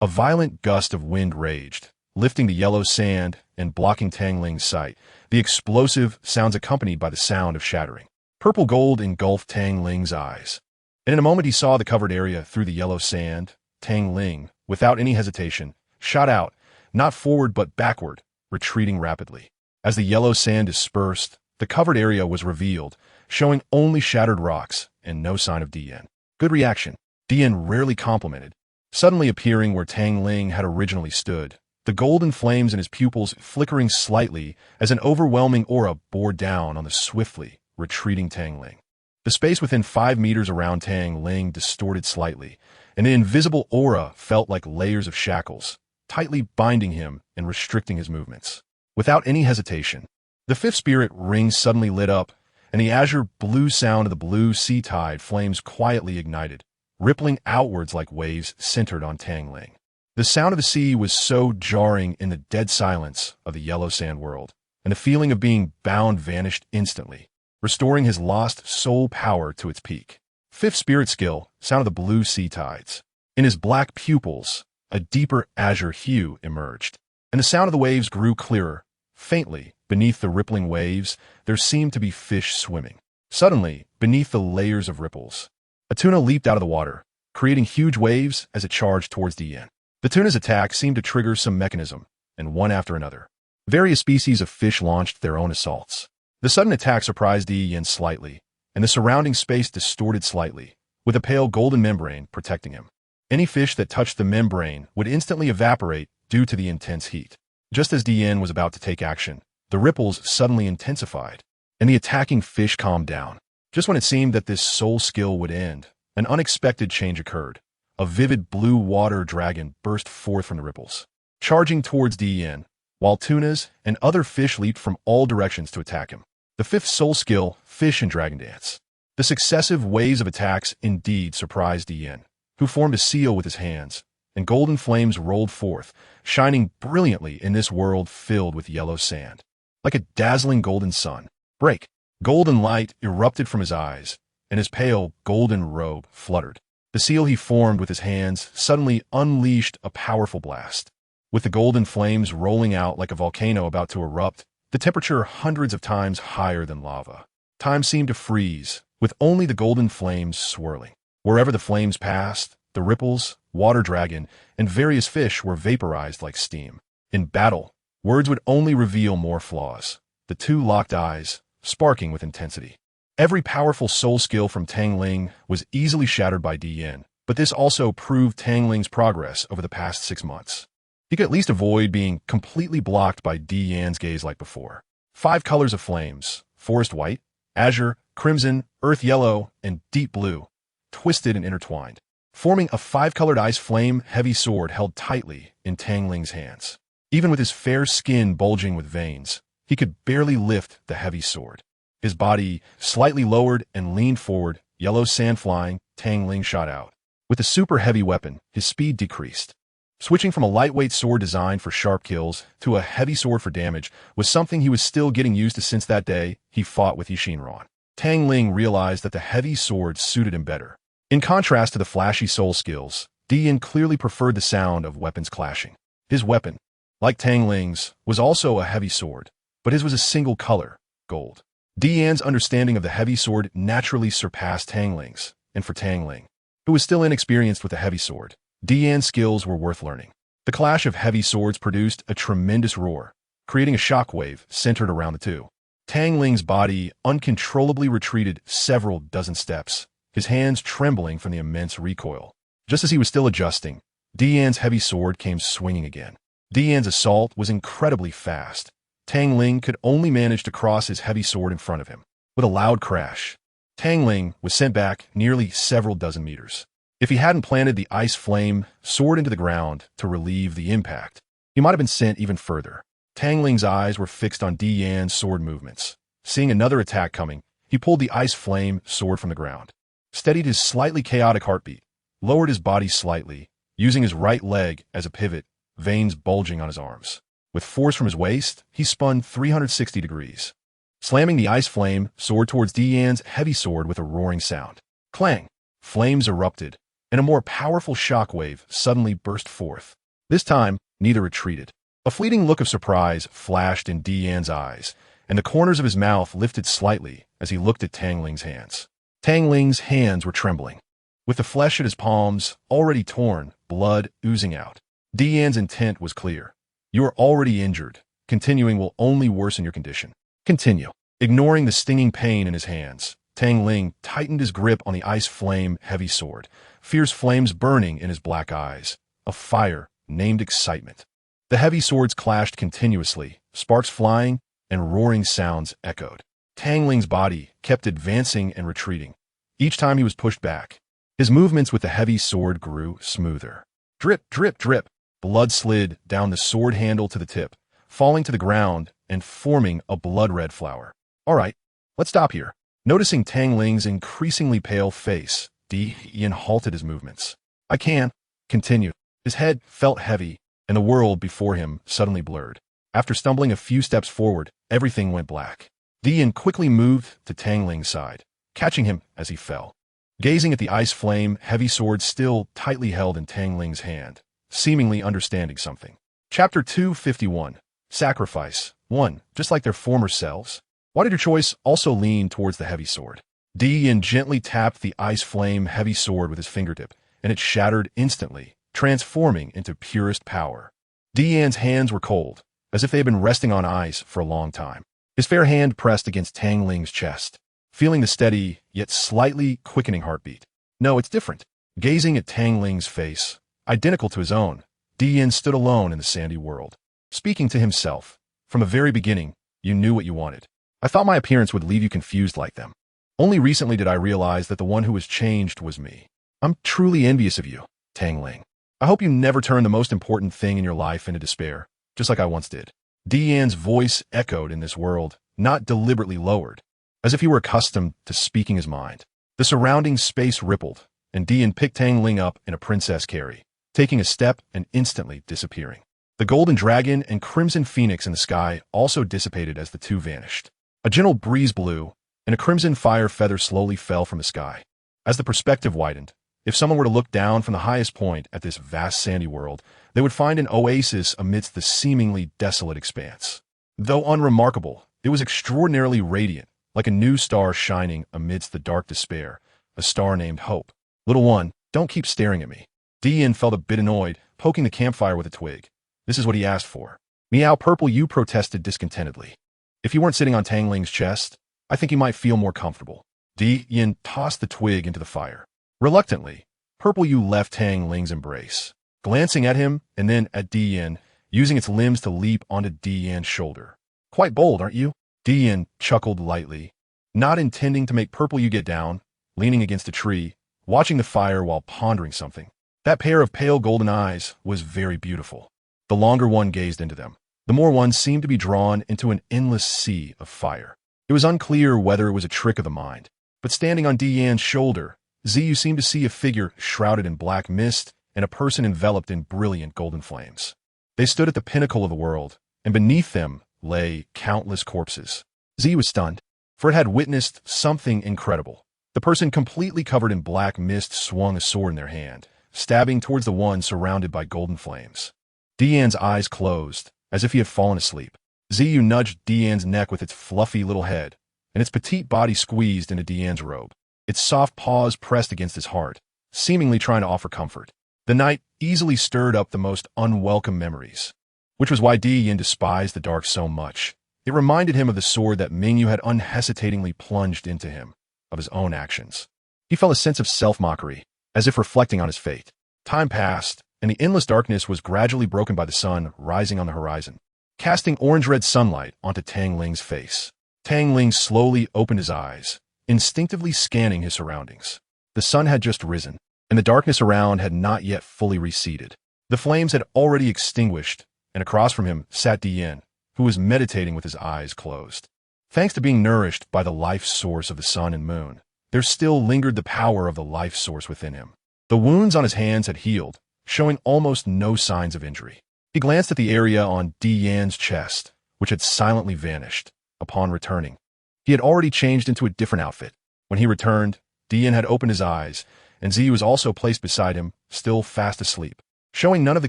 A violent gust of wind raged, lifting the yellow sand and blocking Tang Ling's sight. The explosive sounds accompanied by the sound of shattering. Purple gold engulfed Tang Ling's eyes. And in a moment he saw the covered area through the yellow sand. Tang Ling, without any hesitation, shot out, not forward but backward, retreating rapidly. As the yellow sand dispersed, the covered area was revealed, showing only shattered rocks and no sign of Dian. Good reaction. Dian rarely complimented, suddenly appearing where Tang Ling had originally stood, the golden flames in his pupils flickering slightly as an overwhelming aura bore down on the swiftly retreating Tang Ling. The space within 5 meters around Tang Ling distorted slightly, and an invisible aura felt like layers of shackles, tightly binding him and restricting his movements. Without any hesitation, the fifth spirit ring suddenly lit up, and the azure blue sound of the blue sea tide flames quietly ignited, rippling outwards like waves centered on Tang Ling. The sound of the sea was so jarring in the dead silence of the yellow sand world, and the feeling of being bound vanished instantly, restoring his lost soul power to its peak. Fifth spirit skill, Sound of the Blue Sea Tides. In his black pupils, a deeper azure hue emerged, and the sound of the waves grew clearer. Faintly, beneath the rippling waves, there seemed to be fish swimming. Suddenly, beneath the layers of ripples, a tuna leaped out of the water, creating huge waves as it charged towards Dian. The tuna's attack seemed to trigger some mechanism, and one after another, various species of fish launched their own assaults. The sudden attack surprised Dian slightly, and the surrounding space distorted slightly, with a pale golden membrane protecting him. Any fish that touched the membrane would instantly evaporate due to the intense heat. Just as Dian was about to take action, the ripples suddenly intensified, and the attacking fish calmed down. Just when it seemed that this soul skill would end, an unexpected change occurred. A vivid blue water dragon burst forth from the ripples, charging towards Dian, while tunas and other fish leaped from all directions to attack him. The fifth soul skill, Fish and Dragon Dance. The successive waves of attacks indeed surprised Dian, who formed a seal with his hands, and golden flames rolled forth, shining brilliantly in this world filled with yellow sand. Like a dazzling golden sun. Break. Golden light erupted from his eyes, and his pale golden robe fluttered. The seal he formed with his hands suddenly unleashed a powerful blast. With the golden flames rolling out like a volcano about to erupt, the temperature hundreds of times higher than lava. Time seemed to freeze, with only the golden flames swirling. Wherever the flames passed, the ripples, water dragon, and various fish were vaporized like steam. In battle, words would only reveal more flaws. The two locked eyes, sparking with intensity. Every powerful soul skill from Tang Ling was easily shattered by Dian, but this also proved Tang Ling's progress over the past 6 months. He could at least avoid being completely blocked by Dian's gaze like before. 5 colors of flames, forest white, azure, crimson, earth yellow, and deep blue, twisted and intertwined, forming a 5-colored ice flame heavy sword held tightly in Tang Ling's hands. Even with his fair skin bulging with veins, he could barely lift the heavy sword. His body slightly lowered and leaned forward, yellow sand flying, Tang Ling shot out. With the super heavy weapon, his speed decreased. Switching from a lightweight sword designed for sharp kills to a heavy sword for damage was something he was still getting used to since that day he fought with Yixinran. Tang Ling realized that the heavy sword suited him better. In contrast to the flashy soul skills, Dian clearly preferred the sound of weapons clashing. His weapon, like Tang Ling's, was also a heavy sword, but his was a single color, gold. Dian's understanding of the heavy sword naturally surpassed Tang Ling's, and for Tang Ling, who was still inexperienced with the heavy sword, Dian's skills were worth learning. The clash of heavy swords produced a tremendous roar, creating a shockwave centered around the two. Tang Ling's body uncontrollably retreated several dozen steps, his hands trembling from the immense recoil. Just as he was still adjusting, Dian's heavy sword came swinging again. Dian's assault was incredibly fast. Tang Ling could only manage to cross his heavy sword in front of him. With a loud crash, Tang Ling was sent back nearly several dozen meters. If he hadn't planted the ice flame sword into the ground to relieve the impact, he might have been sent even further. Tang Ling's eyes were fixed on Dian's sword movements. Seeing another attack coming, he pulled the ice flame sword from the ground, steadied his slightly chaotic heartbeat, lowered his body slightly, using his right leg as a pivot, veins bulging on his arms. With force from his waist, he spun 360 degrees, slamming the ice flame sword towards Dian's heavy sword with a roaring sound. Clang! Flames erupted, and a more powerful shockwave suddenly burst forth. This time, neither retreated. A fleeting look of surprise flashed in Dian's eyes, and the corners of his mouth lifted slightly as he looked at Tang Ling's hands. Tang Ling's hands were trembling, with the flesh at his palms already torn, blood oozing out. Dian's intent was clear. You are already injured. Continuing will only worsen your condition. Continue. Ignoring the stinging pain in his hands, Tang Ling tightened his grip on the ice flame heavy sword, fierce flames burning in his black eyes, a fire named excitement. The heavy swords clashed continuously, sparks flying, and roaring sounds echoed. Tang Ling's body kept advancing and retreating. Each time he was pushed back, his movements with the heavy sword grew smoother. Drip, drip, drip. Blood slid down the sword handle to the tip, falling to the ground and forming a blood-red flower. All right, let's stop here. Noticing Tang Ling's increasingly pale face, Dian halted his movements. I can. Continue. His head felt heavy, and the world before him suddenly blurred. After stumbling a few steps forward, everything went black. Dian quickly moved to Tang Ling's side, catching him as he fell. Gazing at the ice flame heavy sword still tightly held in Tang Ling's hand, seemingly understanding something. Chapter 251. Sacrifice. 1. Just like their former selves. Why did your choice also lean towards the heavy sword? Dian gently tapped the ice flame heavy sword with his fingertip, and it shattered instantly, transforming into purest power. Dian's hands were cold, as if they had been resting on ice for a long time. His fair hand pressed against Tang Ling's chest, feeling the steady, yet slightly quickening heartbeat. No, it's different. Gazing at Tang Ling's face, identical to his own, Dian stood alone in the sandy world. Speaking to himself, from the very beginning, you knew what you wanted. I thought my appearance would leave you confused like them. Only recently did I realize that the one who was changed was me. I'm truly envious of you, Tang Ling. I hope you never turn the most important thing in your life into despair, just like I once did. Dian's voice echoed in this world, not deliberately lowered, as if he were accustomed to speaking his mind. The surrounding space rippled, and Dian picked Tang Ling up in a princess carry, taking a step and instantly disappearing. The golden dragon and crimson phoenix in the sky also dissipated as the two vanished. A gentle breeze blew, and a crimson fire feather slowly fell from the sky. As the perspective widened, if someone were to look down from the highest point at this vast sandy world, they would find an oasis amidst the seemingly desolate expanse. Though unremarkable, it was extraordinarily radiant, like a new star shining amidst the dark despair, a star named Hope. Little one, don't keep staring at me. Dian felt a bit annoyed, poking the campfire with a twig. This is what he asked for. Meow Purple, you protested discontentedly. If you weren't sitting on Tang Ling's chest, I think you might feel more comfortable. Dian tossed the twig into the fire. Reluctantly, Purple You left Tang Ling's embrace, glancing at him and then at Dian, using its limbs to leap onto Dian's shoulder. Quite bold, aren't you? Dian chuckled lightly, not intending to make Purple You get down, leaning against a tree, watching the fire while pondering something. That pair of pale golden eyes was very beautiful. The longer one gazed into them, the more one seemed to be drawn into an endless sea of fire. It was unclear whether it was a trick of the mind, but standing on Dian's shoulder, Ziyu seemed to see a figure shrouded in black mist and a person enveloped in brilliant golden flames. They stood at the pinnacle of the world, and beneath them lay countless corpses. Ziyu was stunned, for it had witnessed something incredible. The person completely covered in black mist swung a sword in their hand, stabbing towards the one surrounded by golden flames. Dian's eyes closed, as if he had fallen asleep. Ziyu nudged Dian's neck with its fluffy little head, and its petite body squeezed into Dian's robe. Its soft paws pressed against his heart, seemingly trying to offer comfort. The night easily stirred up the most unwelcome memories, which was why Dian despised the dark so much. It reminded him of the sword that Mingyu had unhesitatingly plunged into him, of his own actions. He felt a sense of self-mockery, as if reflecting on his fate. Time passed, and the endless darkness was gradually broken by the sun rising on the horizon, casting orange-red sunlight onto Tang Ling's face. Tang Ling slowly opened his eyes, instinctively scanning his surroundings. The sun had just risen, and the darkness around had not yet fully receded. The flames had already extinguished, and across from him sat Dian, who was meditating with his eyes closed. Thanks to being nourished by the life source of the sun and moon, there still lingered the power of the life source within him. The wounds on his hands had healed, showing almost no signs of injury. He glanced at the area on Dian's chest, which had silently vanished. Upon returning, he had already changed into a different outfit. When he returned, Dian had opened his eyes, and Ziyu was also placed beside him, still fast asleep, showing none of the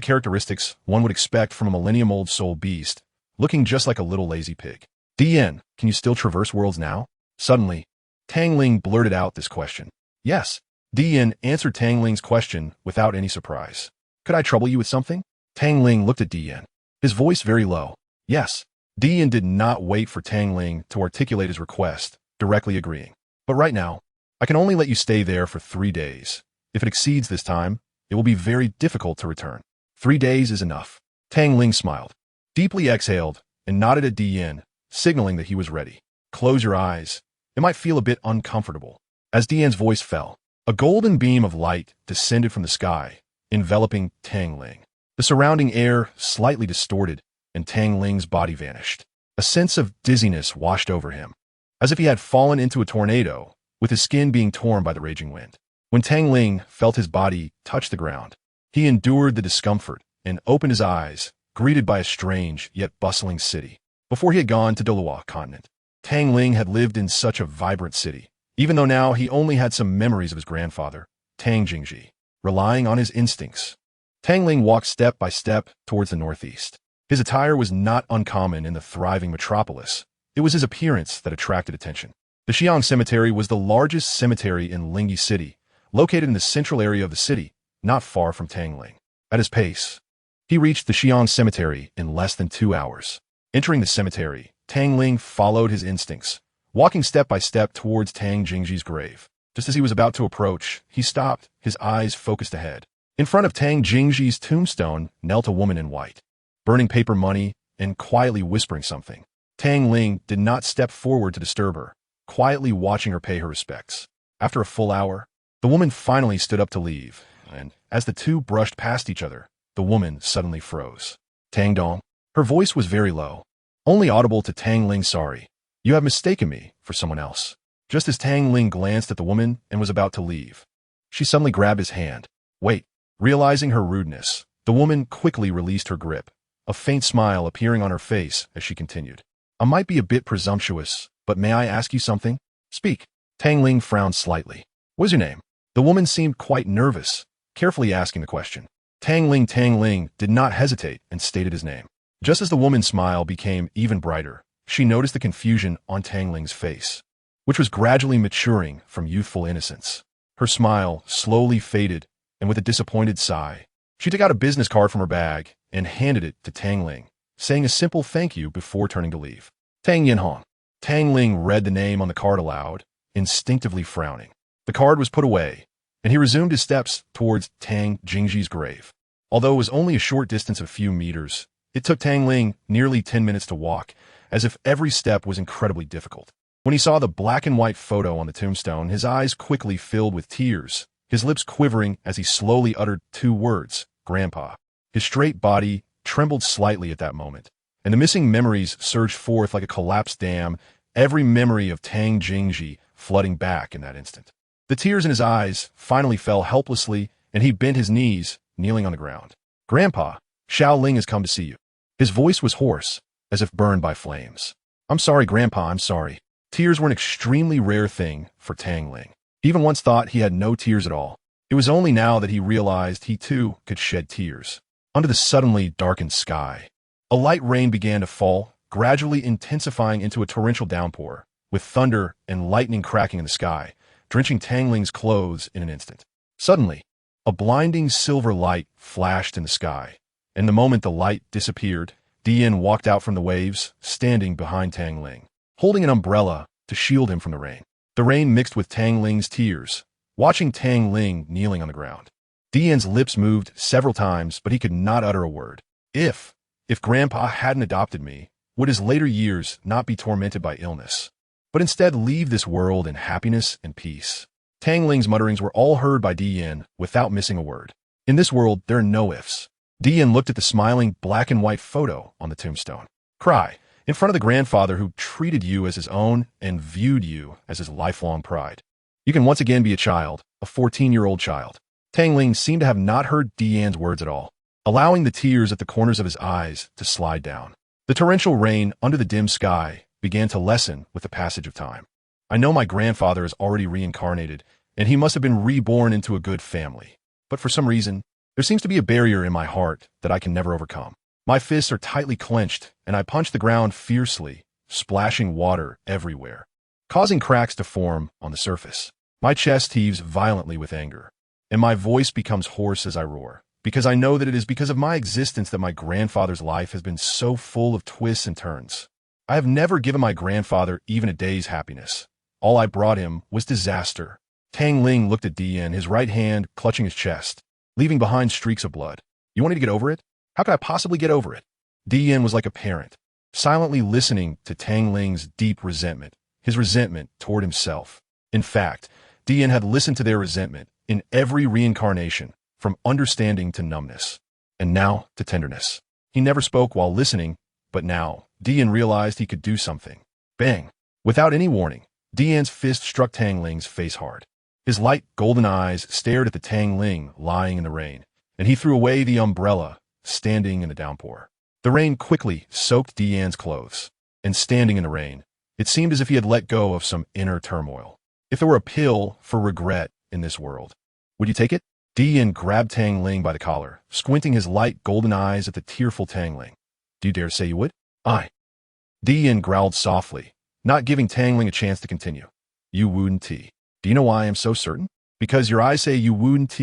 characteristics one would expect from a millennium-old soul beast, looking just like a little lazy pig. Dian, can you still traverse worlds now? Suddenly, Tang Ling blurted out this question. Yes. Dian answered Tang Ling's question without any surprise. Could I trouble you with something? Tang Ling looked at Dian, his voice very low. Yes. Dian did not wait for Tang Ling to articulate his request, directly agreeing. But right now, I can only let you stay there for 3 days. If it exceeds this time, it will be very difficult to return. 3 days is enough. Tang Ling smiled, deeply exhaled, and nodded at Dian, signaling that he was ready. Close your eyes. It might feel a bit uncomfortable. As Dian's voice fell, a golden beam of light descended from the sky, enveloping Tang Ling. The surrounding air slightly distorted, and Tang Ling's body vanished. A sense of dizziness washed over him, as if he had fallen into a tornado, with his skin being torn by the raging wind. When Tang Ling felt his body touch the ground, he endured the discomfort and opened his eyes, greeted by a strange yet bustling city. Before he had gone to Douluo continent, Tang Ling had lived in such a vibrant city, even though now he only had some memories of his grandfather, Tang Jingji. Relying on his instincts, Tang Ling walked step by step towards the northeast. His attire was not uncommon in the thriving metropolis. It was his appearance that attracted attention. The Qian Cemetery was the largest cemetery in Lingyi City, located in the central area of the city, not far from Tang Ling. At his pace, he reached the Qian Cemetery in less than 2 hours. Entering the cemetery, Tang Ling followed his instincts, walking step by step towards Tang Jingji's grave. Just as he was about to approach, he stopped, his eyes focused ahead. In front of Tang Jingji's tombstone knelt a woman in white, burning paper money and quietly whispering something. Tang Ling did not step forward to disturb her, quietly watching her pay her respects. After a full hour, the woman finally stood up to leave, and as the two brushed past each other, the woman suddenly froze. Tang Dong. Her voice was very low, only audible to Tang Ling. Sorry, you have mistaken me for someone else. Just as Tang Ling glanced at the woman and was about to leave, she suddenly grabbed his hand. Wait. Realizing her rudeness, the woman quickly released her grip, a faint smile appearing on her face as she continued. I might be a bit presumptuous, but may I ask you something? Speak. Tang Ling frowned slightly. What is your name? The woman seemed quite nervous, carefully asking the question. Tang Ling did not hesitate and stated his name. Just as the woman's smile became even brighter, she noticed the confusion on Tang Ling's face, which was gradually maturing from youthful innocence. Her smile slowly faded, and with a disappointed sigh, she took out a business card from her bag and handed it to Tang Ling, saying a simple thank you before turning to leave. Tang Yinhong. Tang Ling read the name on the card aloud, instinctively frowning. The card was put away, and he resumed his steps towards Tang Jingji's grave. Although it was only a short distance of a few meters, it took Tang Ling nearly 10 minutes to walk, as if every step was incredibly difficult. When he saw the black and white photo on the tombstone, his eyes quickly filled with tears, his lips quivering as he slowly uttered 2 words, Grandpa. His straight body trembled slightly at that moment, and the missing memories surged forth like a collapsed dam, every memory of Tang Jingji flooding back in that instant. The tears in his eyes finally fell helplessly, and he bent his knees, kneeling on the ground. Grandpa, Xiao Ling has come to see you. His voice was hoarse, as if burned by flames. I'm sorry, Grandpa, I'm sorry. Tears were an extremely rare thing for Tang Ling. He even once thought he had no tears at all. It was only now that he realized he too could shed tears. Under the suddenly darkened sky, a light rain began to fall, gradually intensifying into a torrential downpour, with thunder and lightning cracking in the sky, drenching Tang Ling's clothes in an instant. Suddenly, a blinding silver light flashed in the sky, and the moment the light disappeared, Dian walked out from the waves, standing behind Tang Ling, holding an umbrella to shield him from the rain. The rain mixed with Tang Ling's tears, watching Tang Ling kneeling on the ground. Dian's lips moved several times, but he could not utter a word. If Grandpa hadn't adopted me, would his later years not be tormented by illness, but instead leave this world in happiness and peace? Tang Ling's mutterings were all heard by Dian without missing a word. In this world, there are no ifs. Dian looked at the smiling black and white photo on the tombstone. Cry, in front of the grandfather who treated you as his own and viewed you as his lifelong pride. You can once again be a child, a 14-year-old child. Tang Ling seemed to have not heard Dian's words at all, allowing the tears at the corners of his eyes to slide down. The torrential rain under the dim sky began to lessen with the passage of time. I know my grandfather is already reincarnated, and he must have been reborn into a good family. But for some reason, there seems to be a barrier in my heart that I can never overcome. My fists are tightly clenched, and I punch the ground fiercely, splashing water everywhere, causing cracks to form on the surface. My chest heaves violently with anger, and my voice becomes hoarse as I roar, because I know that it is because of my existence that my grandfather's life has been so full of twists and turns. I have never given my grandfather even a day's happiness. All I brought him was disaster. Tang Ling looked at Dian, his right hand clutching his chest, leaving behind streaks of blood. You want me to get over it? How could I possibly get over it? Dian was like a parent, silently listening to Tang Ling's deep resentment, his resentment toward himself. In fact, Dian had listened to their resentment in every reincarnation, from understanding to numbness, and now to tenderness. He never spoke while listening, but now, Dian realized he could do something. Bang! Without any warning, Dian's fist struck Tang Ling's face hard. His light golden eyes stared at the Tang Ling lying in the rain, and he threw away the umbrella, standing in the downpour. The rain quickly soaked Dian's clothes, and standing in the rain, it seemed as if he had let go of some inner turmoil. If there were a pill for regret in this world, would you take it? Dian grabbed Tang Ling by the collar, squinting his light golden eyes at the tearful Tang Ling. Do you dare say you would? I. Dian growled softly, not giving Tang Ling a chance to continue. You wouldn't. Do you know why I am so certain? Because your eyes say you wouldn't.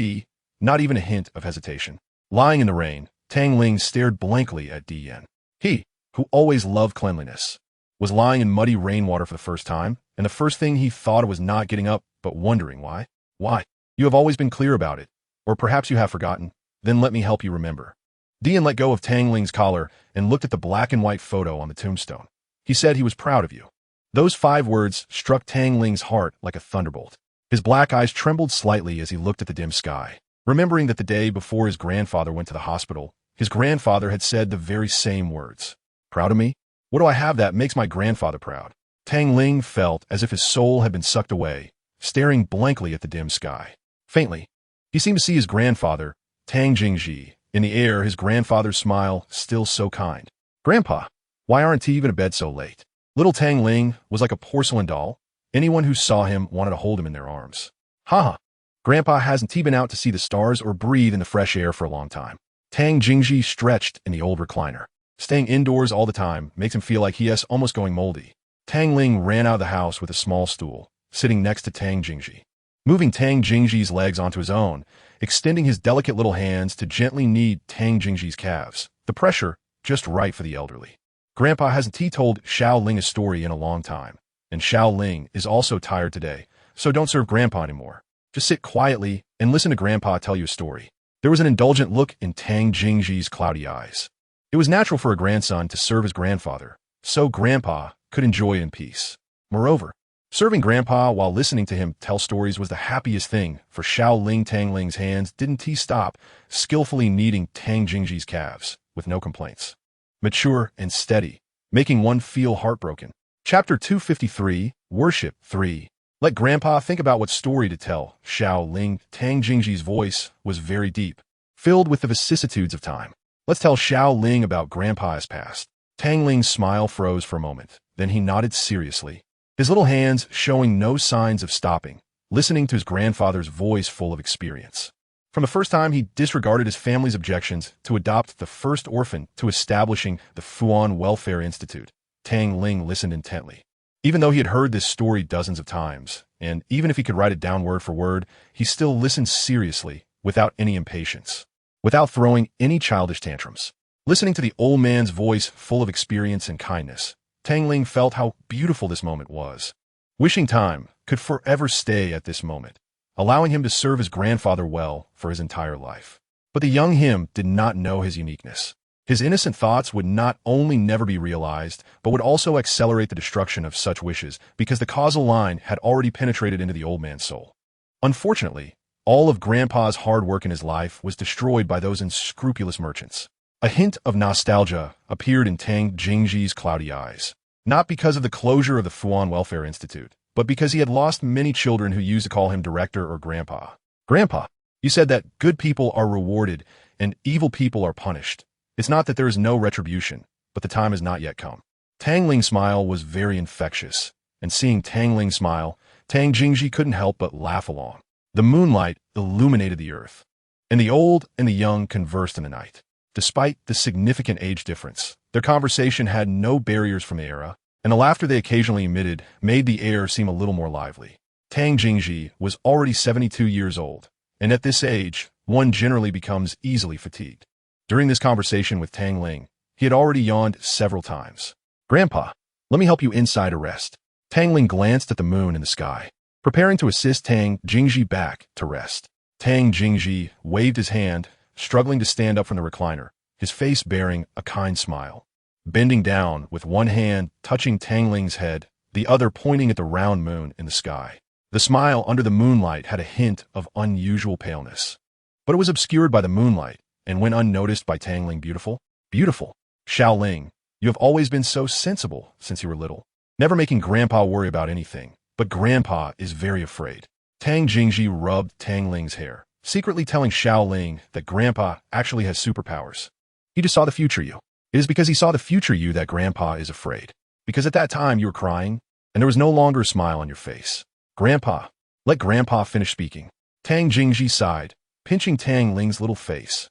Not even a hint of hesitation. Lying in the rain, Tang Ling stared blankly at Dian. He, who always loved cleanliness, was lying in muddy rainwater for the first time, and the first thing he thought was not getting up, but wondering why. Why? You have always been clear about it. Or perhaps you have forgotten. Then let me help you remember. Dian let go of Tang Ling's collar and looked at the black and white photo on the tombstone. He said he was proud of you. Those 5 words struck Tang Ling's heart like a thunderbolt. His black eyes trembled slightly as he looked at the dim sky, remembering that the day before his grandfather went to the hospital, his grandfather had said the very same words. Proud of me? What do I have that makes my grandfather proud? Tang Ling felt as if his soul had been sucked away, staring blankly at the dim sky. Faintly, he seemed to see his grandfather, Tang Xunji, in the air, his grandfather's smile still so kind. Grandpa, why aren't you even to bed so late? Little Tang Ling was like a porcelain doll. Anyone who saw him wanted to hold him in their arms. Ha! Grandpa hasn't been out to see the stars or breathe in the fresh air for a long time. Tang Xunji stretched in the old recliner. Staying indoors all the time makes him feel like he is almost going moldy. Tang Ling ran out of the house with a small stool, sitting next to Tang Xunji. Moving Tang Xunji's legs onto his own, extending his delicate little hands to gently knead Tang Xunji's calves, the pressure just right for the elderly. Grandpa hasn't told Xiao Ling a story in a long time, and Xiao Ling is also tired today, so don't serve Grandpa anymore. Just sit quietly and listen to Grandpa tell you a story. There was an indulgent look in Tang Xunji's cloudy eyes. It was natural for a grandson to serve his grandfather, so Grandpa could enjoy it in peace. Moreover, serving Grandpa while listening to him tell stories was the happiest thing, for Xiao Ling Tang Ling's hands didn't stop, skillfully kneading Tang Xunji's calves, with no complaints. Mature and steady, making one feel heartbroken. Chapter 253, Worship 3. Let Grandpa think about what story to tell. Xiao Ling Tang Xunji's voice was very deep, filled with the vicissitudes of time. Let's tell Xiao Ling about Grandpa's past. Tang Ling's smile froze for a moment, then he nodded seriously, his little hands showing no signs of stopping, listening to his grandfather's voice full of experience. From the first time he disregarded his family's objections to adopt the first orphan to establishing the Fuan Welfare Institute, Tang Ling listened intently. Even though he had heard this story dozens of times, and even if he could write it down word for word, he still listened seriously, without any impatience, without throwing any childish tantrums. Listening to the old man's voice full of experience and kindness, Tang Ling felt how beautiful this moment was. Wishing time could forever stay at this moment, allowing him to serve his grandfather well for his entire life. But the young him did not know his uniqueness. His innocent thoughts would not only never be realized, but would also accelerate the destruction of such wishes because the causal line had already penetrated into the old man's soul. Unfortunately, all of Grandpa's hard work in his life was destroyed by those unscrupulous merchants. A hint of nostalgia appeared in Tang Jingji's cloudy eyes, not because of the closure of the Fuan Welfare Institute, but because he had lost many children who used to call him director or grandpa. Grandpa, you said that good people are rewarded and evil people are punished. It's not that there is no retribution, but the time has not yet come. Tang Ling's smile was very infectious, and seeing Tang Ling smile, Tang Jingji couldn't help but laugh along. The moonlight illuminated the earth, and the old and the young conversed in the night. Despite the significant age difference, their conversation had no barriers from the era, and the laughter they occasionally emitted made the air seem a little more lively. Tang Jingji was already 72 years old, and at this age, one generally becomes easily fatigued. During this conversation with Tang Ling, he had already yawned several times. Grandpa, let me help you inside a rest. Tang Ling glanced at the moon in the sky, preparing to assist Tang Jingji back to rest. Tang Jingji waved his hand, struggling to stand up from the recliner, his face bearing a kind smile. Bending down with one hand touching Tang Ling's head, the other pointing at the round moon in the sky. The smile under the moonlight had a hint of unusual paleness, but it was obscured by the moonlight, and went unnoticed by Tang Ling. Beautiful? Beautiful. Xiao Ling, you have always been so sensible since you were little, never making Grandpa worry about anything, but Grandpa is very afraid. Tang Jingji rubbed Tang Ling's hair, secretly telling Xiao Ling that Grandpa actually has superpowers. He just saw the future you. It is because he saw the future you that Grandpa is afraid. Because at that time you were crying, and there was no longer a smile on your face. Grandpa, let Grandpa finish speaking. Tang Jingji sighed, pinching Tang Ling's little face,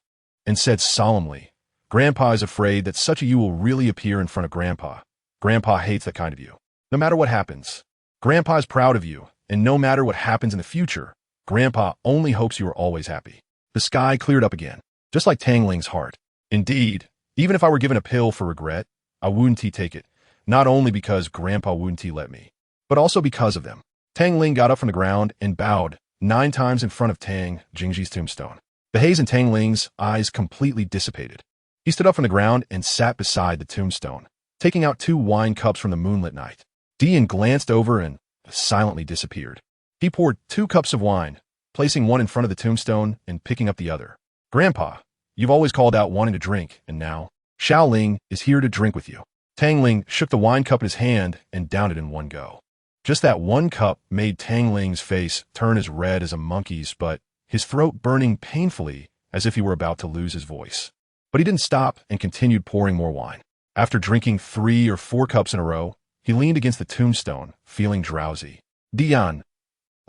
and said solemnly, Grandpa is afraid that such a you will really appear in front of Grandpa. Grandpa hates that kind of you. No matter what happens, Grandpa is proud of you, and no matter what happens in the future, Grandpa only hopes you are always happy. The sky cleared up again, just like Tang Ling's heart. Indeed, even if I were given a pill for regret, I wouldn't take it, not only because Grandpa wouldn't let me, but also because of them. Tang Ling got up from the ground and bowed 9 times in front of Tang Jingji's tombstone. The haze in Tang Ling's eyes completely dissipated. He stood up from the ground and sat beside the tombstone, taking out 2 wine cups from the moonlit night. Dian glanced over and silently disappeared. He poured 2 cups of wine, placing one in front of the tombstone and picking up the other. Grandpa, you've always called out wanting to drink, and now, Xiao Ling is here to drink with you. Tang Ling shook the wine cup in his hand and downed it in one go. Just that one cup made Tang Ling's face turn as red as a monkey's, but his throat burning painfully as if he were about to lose his voice. But he didn't stop and continued pouring more wine. After drinking 3 or 4 cups in a row, he leaned against the tombstone, feeling drowsy. Dian,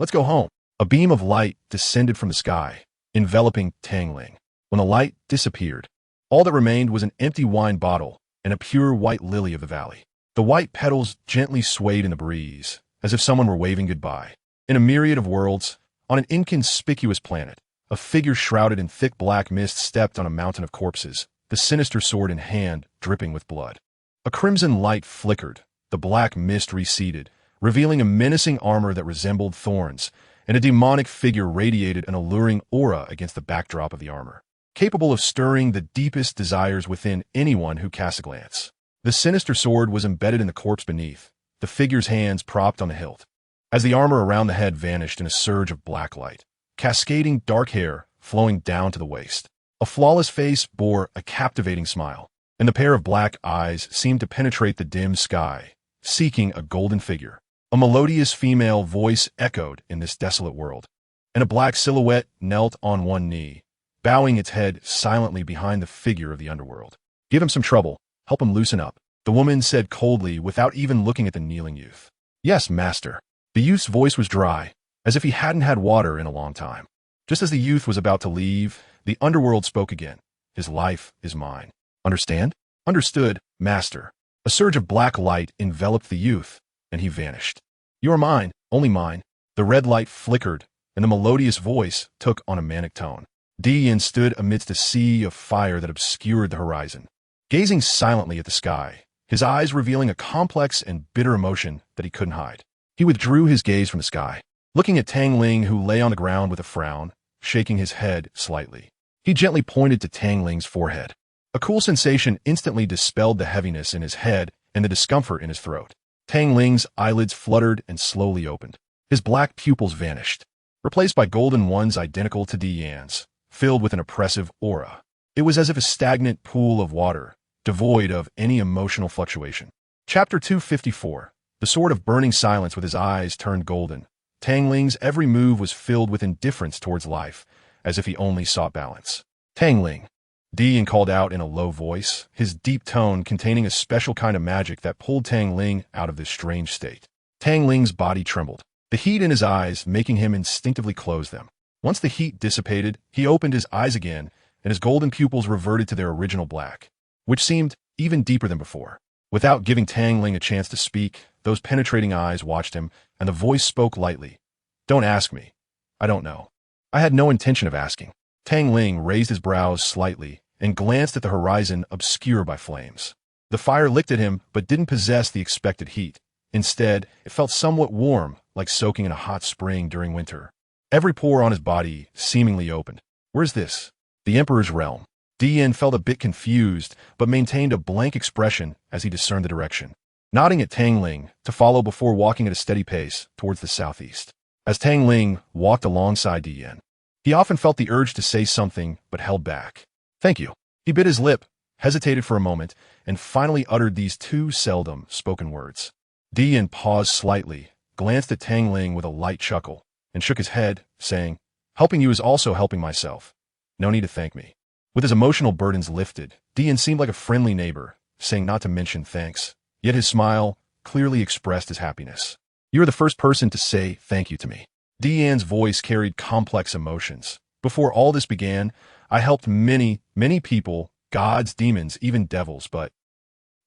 let's go home. A beam of light descended from the sky, enveloping Tang Ling. When the light disappeared, all that remained was an empty wine bottle and a pure white lily of the valley. The white petals gently swayed in the breeze, as if someone were waving goodbye. In a myriad of worlds, on an inconspicuous planet, a figure shrouded in thick black mist stepped on a mountain of corpses, the sinister sword in hand, dripping with blood. A crimson light flickered, the black mist receded, revealing a menacing armor that resembled thorns, and a demonic figure radiated an alluring aura against the backdrop of the armor, capable of stirring the deepest desires within anyone who casts a glance. The sinister sword was embedded in the corpse beneath, the figure's hands propped on the hilt. As the armor around the head vanished in a surge of black light, cascading dark hair flowing down to the waist, a flawless face bore a captivating smile, and the pair of black eyes seemed to penetrate the dim sky, seeking a golden figure. A melodious female voice echoed in this desolate world, and a black silhouette knelt on one knee, bowing its head silently behind the figure of the underworld. Give him some trouble, help him loosen up, the woman said coldly without even looking at the kneeling youth. Yes, master. The youth's voice was dry, as if he hadn't had water in a long time. Just as the youth was about to leave, the underworld spoke again. His life is mine. Understand? Understood, master. A surge of black light enveloped the youth, and he vanished. You are mine, only mine. The red light flickered, and the melodious voice took on a manic tone. Qian stood amidst a sea of fire that obscured the horizon, gazing silently at the sky, his eyes revealing a complex and bitter emotion that he couldn't hide. He withdrew his gaze from the sky, looking at Tang Ling, who lay on the ground with a frown, shaking his head slightly. He gently pointed to Tang Ling's forehead. A cool sensation instantly dispelled the heaviness in his head and the discomfort in his throat. Tang Ling's eyelids fluttered and slowly opened. His black pupils vanished, replaced by golden ones identical to Qian's, filled with an oppressive aura. It was as if a stagnant pool of water, devoid of any emotional fluctuation. Chapter 254. The sword of burning silence. With his eyes turned golden, Tang Ling's every move was filled with indifference towards life, as if he only sought balance. Tang Ling, Qian called out in a low voice, his deep tone containing a special kind of magic that pulled Tang Ling out of this strange state. Tang Ling's body trembled, the heat in his eyes making him instinctively close them. Once the heat dissipated, he opened his eyes again, and his golden pupils reverted to their original black, which seemed even deeper than before. Without giving Tang Ling a chance to speak, those penetrating eyes watched him, and the voice spoke lightly. Don't ask me. I don't know. I had no intention of asking. Tang Ling raised his brows slightly and glanced at the horizon obscured by flames. The fire licked at him, but didn't possess the expected heat. Instead, it felt somewhat warm, like soaking in a hot spring during winter. Every pore on his body seemingly opened. Where's this? The Emperor's realm. Qian felt a bit confused, but maintained a blank expression as he discerned the direction, nodding at Tang Ling to follow before walking at a steady pace towards the southeast. As Tang Ling walked alongside Qian, he often felt the urge to say something, but held back. Thank you. He bit his lip, hesitated for a moment, and finally uttered these two seldom spoken words. Qian paused slightly, glanced at Tang Ling with a light chuckle, and shook his head, saying, Helping you is also helping myself. No need to thank me. With his emotional burdens lifted, Qian seemed like a friendly neighbor, saying not to mention thanks, yet his smile clearly expressed his happiness. You are the first person to say thank you to me. Qian's voice carried complex emotions. Before all this began, I helped many, many people, gods, demons, even devils, but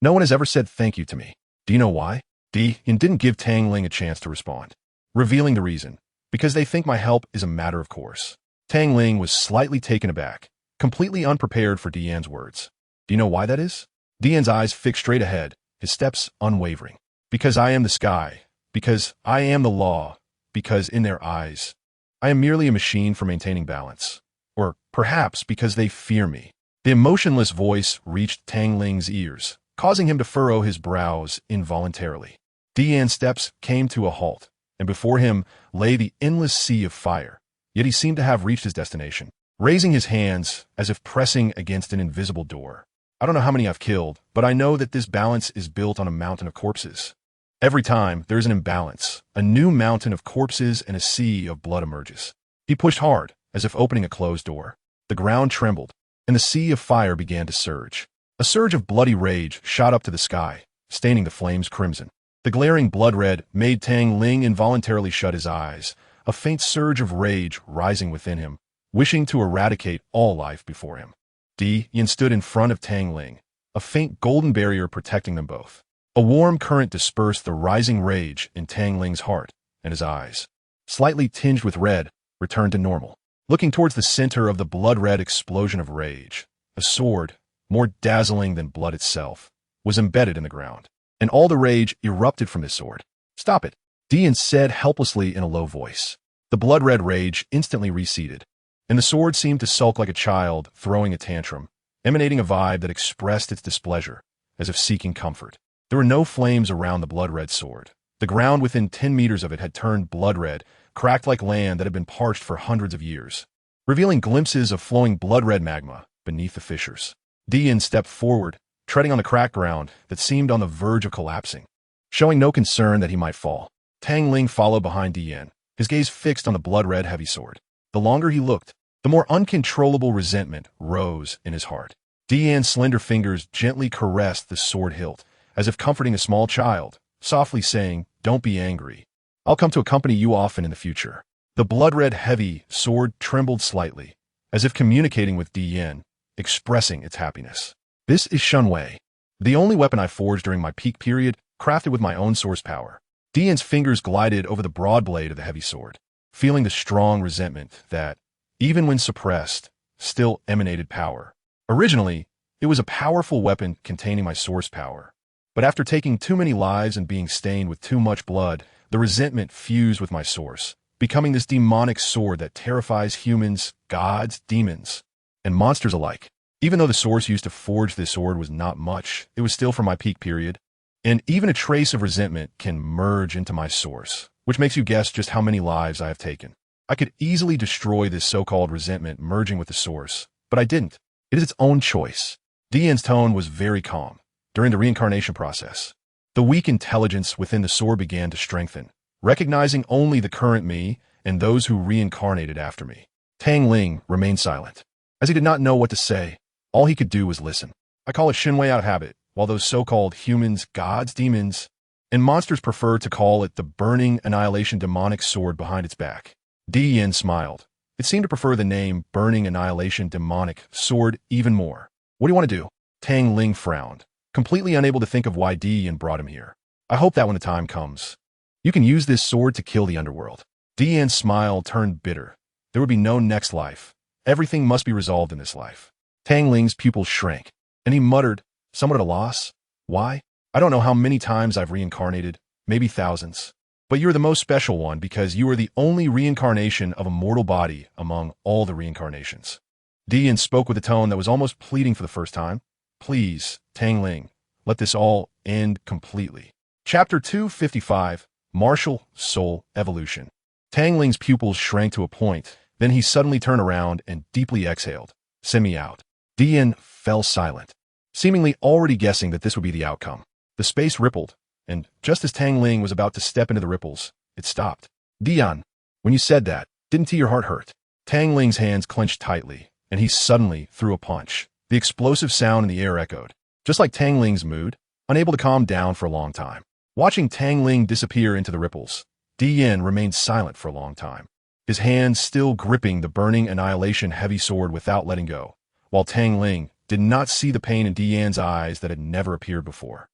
no one has ever said thank you to me. Do you know why? Qian didn't give Tang Ling a chance to respond, revealing the reason. Because they think my help is a matter of course. Tang Ling was slightly taken aback, completely unprepared for Qian's words. Do you know why that is? Qian's eyes fixed straight ahead, his steps unwavering. Because I am the sky. Because I am the law. Because in their eyes, I am merely a machine for maintaining balance. Or perhaps because they fear me. The emotionless voice reached Tang Ling's ears, causing him to furrow his brows involuntarily. Qian's steps came to a halt, and before him lay the endless sea of fire. Yet he seemed to have reached his destination, raising his hands as if pressing against an invisible door. I don't know how many I've killed, but I know that this balance is built on a mountain of corpses. Every time there's an imbalance, a new mountain of corpses and a sea of blood emerges. He pushed hard, as if opening a closed door. The ground trembled, and the sea of fire began to surge. A surge of bloody rage shot up to the sky, staining the flames crimson. The glaring blood red made Tang Ling involuntarily shut his eyes, a faint surge of rage rising within him, wishing to eradicate all life before him. Qian stood in front of Tang Ling, a faint golden barrier protecting them both. A warm current dispersed the rising rage in Tang Ling's heart, and his eyes, slightly tinged with red, returned to normal. Looking towards the center of the blood-red explosion of rage, a sword, more dazzling than blood itself, was embedded in the ground, and all the rage erupted from this sword. Stop it, Qian said helplessly in a low voice. The blood-red rage instantly receded, and the sword seemed to sulk like a child throwing a tantrum, emanating a vibe that expressed its displeasure, as if seeking comfort. There were no flames around the blood-red sword. The ground within 10 meters of it had turned blood-red, cracked like land that had been parched for hundreds of years, revealing glimpses of flowing blood-red magma beneath the fissures. Qian stepped forward, treading on the cracked ground that seemed on the verge of collapsing, showing no concern that he might fall. Tang Ling followed behind Qian, his gaze fixed on the blood-red heavy sword. The longer he looked, the more uncontrollable resentment rose in his heart. Qian's slender fingers gently caressed the sword hilt, as if comforting a small child, softly saying, "Don't be angry. I'll come to accompany you often in the future." The blood-red heavy sword trembled slightly, as if communicating with Dian, expressing its happiness. This is Xunji, the only weapon I forged during my peak period, crafted with my own source power. Dian's fingers glided over the broad blade of the heavy sword, feeling the strong resentment that, even when suppressed, still emanated power. Originally, it was a powerful weapon containing my source power. But after taking too many lives and being stained with too much blood, the resentment fused with my source, becoming this demonic sword that terrifies humans, gods, demons, and monsters alike. Even though the source used to forge this sword was not much, it was still from my peak period. And even a trace of resentment can merge into my source, which makes you guess just how many lives I have taken. I could easily destroy this so-called resentment merging with the source, but I didn't. It is its own choice. Dian's tone was very calm during the reincarnation process. The weak intelligence within the sword began to strengthen, recognizing only the current me and those who reincarnated after me. Tang Ling remained silent. As he did not know what to say, all he could do was listen. I call it Xunji out of habit, while those so-called humans, gods, demons, and monsters prefer to call it the burning annihilation demonic sword behind its back. Dian smiled. It seemed to prefer the name burning annihilation demonic sword even more. What do you want to do? Tang Ling frowned, completely unable to think of why Dian brought him here. I hope that when the time comes, you can use this sword to kill the underworld. Dian's smile turned bitter. There would be no next life. Everything must be resolved in this life. Tang Ling's pupils shrank, and he muttered, somewhat at a loss. Why? I don't know how many times I've reincarnated, maybe thousands. But you're the most special one because you are the only reincarnation of a mortal body among all the reincarnations. Dian spoke with a tone that was almost pleading for the first time. Please, Tang Ling, let this all end completely. Chapter 255, Martial Soul Evolution. Tang Ling's pupils shrank to a point, then he suddenly turned around and deeply exhaled. Send me out. Dian fell silent, seemingly already guessing that this would be the outcome. The space rippled, and just as Tang Ling was about to step into the ripples, it stopped. Dian, when you said that, didn't your heart hurt? Tang Ling's hands clenched tightly, and he suddenly threw a punch. The explosive sound in the air echoed, just like Tang Ling's mood, unable to calm down for a long time. Watching Tang Ling disappear into the ripples, Dian remained silent for a long time, his hands still gripping the burning annihilation heavy sword without letting go, while Tang Ling did not see the pain in Dian's eyes that had never appeared before.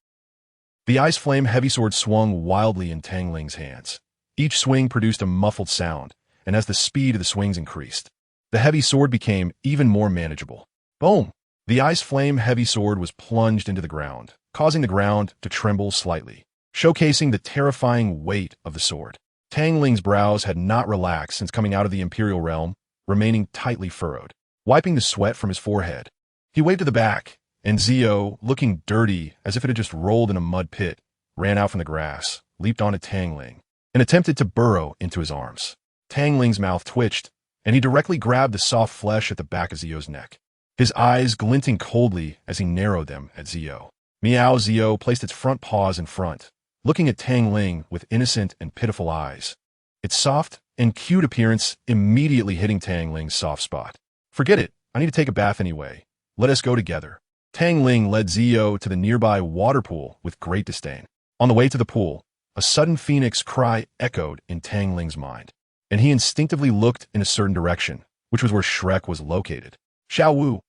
The ice flame heavy sword swung wildly in Tang Ling's hands. Each swing produced a muffled sound, and as the speed of the swings increased, the heavy sword became even more manageable. Boom! The ice flame heavy sword was plunged into the ground, causing the ground to tremble slightly, showcasing the terrifying weight of the sword. Tang Ling's brows had not relaxed since coming out of the Imperial realm, remaining tightly furrowed. Wiping the sweat from his forehead, he waved to the back, and Zio, looking dirty as if it had just rolled in a mud pit, ran out from the grass, leaped onto Tang Ling, and attempted to burrow into his arms. Tang Ling's mouth twitched, and he directly grabbed the soft flesh at the back of Zio's neck, his eyes glinting coldly as he narrowed them at Zio. Meow Zio placed its front paws in front, looking at Tang Ling with innocent and pitiful eyes, its soft and cute appearance immediately hitting Tang Ling's soft spot. Forget it, I need to take a bath anyway. Let us go together. Tang Ling led Zio to the nearby water pool with great disdain. On the way to the pool, a sudden phoenix cry echoed in Tang Ling's mind, and he instinctively looked in a certain direction, which was where Shrek was located. Xiao Wu.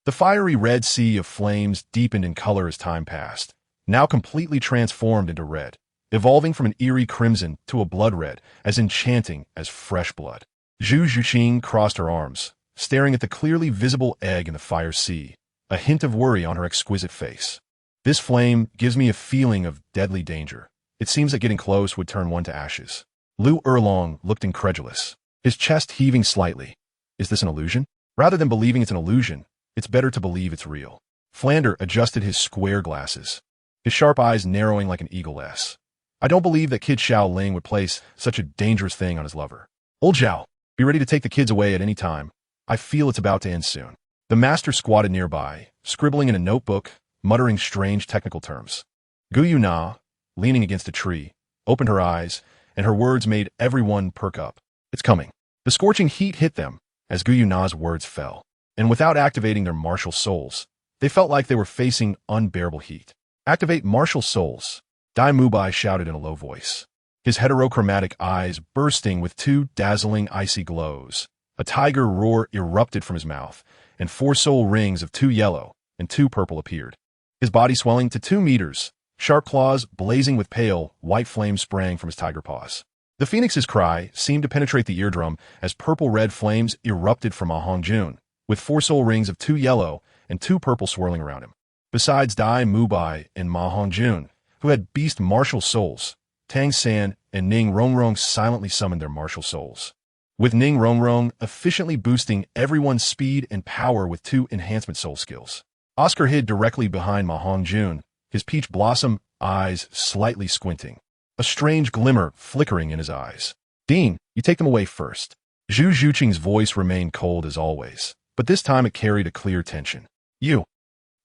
The fiery red sea of flames deepened in color as time passed, now completely transformed into red, evolving from an eerie crimson to a blood red as enchanting as fresh blood. Zhu Zhuqing crossed her arms, staring at the clearly visible egg in the fire sea, a hint of worry on her exquisite face. This flame gives me a feeling of deadly danger. It seems that getting close would turn one to ashes. Lu Erlong looked incredulous, his chest heaving slightly. Is this an illusion? Rather than believing it's an illusion, it's better to believe it's real. Flander adjusted his square glasses, his sharp eyes narrowing like an eagle's. I don't believe that Kid Xiao Ling would place such a dangerous thing on his lover. Old Zhao, be ready to take the kids away at any time. I feel it's about to end soon. The master squatted nearby, scribbling in a notebook, muttering strange technical terms. Gu Yuna, leaning against a tree, opened her eyes, and her words made everyone perk up. It's coming. The scorching heat hit them as Gu Yuna's words fell, and without activating their martial souls, they felt like they were facing unbearable heat. Activate martial souls, Dai Mubai shouted in a low voice. his heterochromatic eyes bursting with two dazzling icy glows. A tiger roar erupted from his mouth, and 4 soul rings of 2 yellow and 2 purple appeared. His body swelling to 2 meters, sharp claws blazing with pale, white flames sprang from his tiger paws. The phoenix's cry seemed to penetrate the eardrum as purple-red flames erupted from Ma Hongjun, with 4 soul rings of 2 yellow and 2 purple swirling around him. Besides Dai Mubai and Ma Hongjun, who had beast martial souls, Tang San and Ning Rongrong silently summoned their martial souls, with Ning Rongrong efficiently boosting everyone's speed and power with 2 enhancement soul skills. Oscar hid directly behind Ma Hongjun, his peach blossom eyes slightly squinting, a strange glimmer flickering in his eyes. Dean, you take them away first. Zhu Zhuqing's voice remained cold as always, but this time it carried a clear tension. You.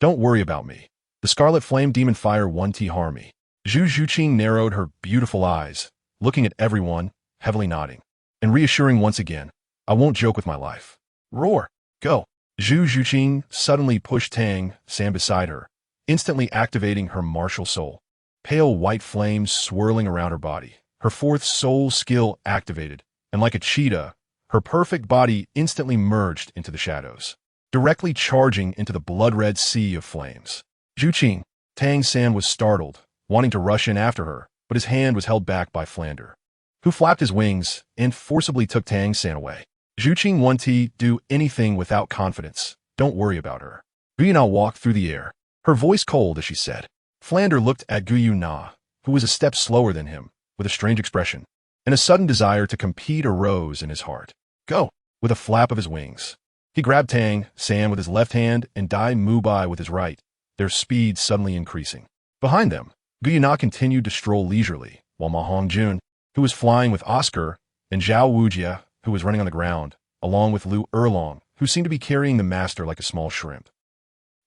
Don't worry about me. The Scarlet Flame Demon Fire won't harm me. Zhu Zhuqing narrowed her beautiful eyes, looking at everyone, heavily nodding, and reassuring once again, I won't joke with my life. Roar. Go. Zhu Zhuqing suddenly pushed Tang San beside her, instantly activating her martial soul. Pale white flames swirling around her body, her 4th soul skill activated, and like a cheetah, her perfect body instantly merged into the shadows, directly charging into the blood-red sea of flames. Zhuqing, Tang San was startled, wanting to rush in after her, but his hand was held back by Flander, who flapped his wings and forcibly took Tang San away. Zhuqing won't do anything without confidence. Don't worry about her. Guyuna walked through the air, her voice cold as she said. Flander looked at Guyuna, who was a step slower than him, with a strange expression, and a sudden desire to compete arose in his heart. Go! With a flap of his wings, he grabbed Tang San with his left hand and Dai Mubai with his right, their speed suddenly increasing. Behind them, Guyuna continued to stroll leisurely, while Ma Hongjun, who was flying with Oscar, and Zhao Wujia, who was running on the ground, along with Lu Erlong, who seemed to be carrying the master like a small shrimp.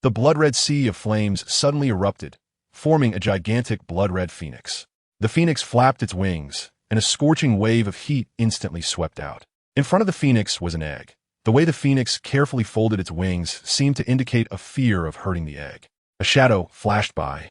The blood-red sea of flames suddenly erupted, forming a gigantic blood-red phoenix. The phoenix flapped its wings, and a scorching wave of heat instantly swept out. In front of the phoenix was an egg. The way the phoenix carefully folded its wings seemed to indicate a fear of hurting the egg. A shadow flashed by,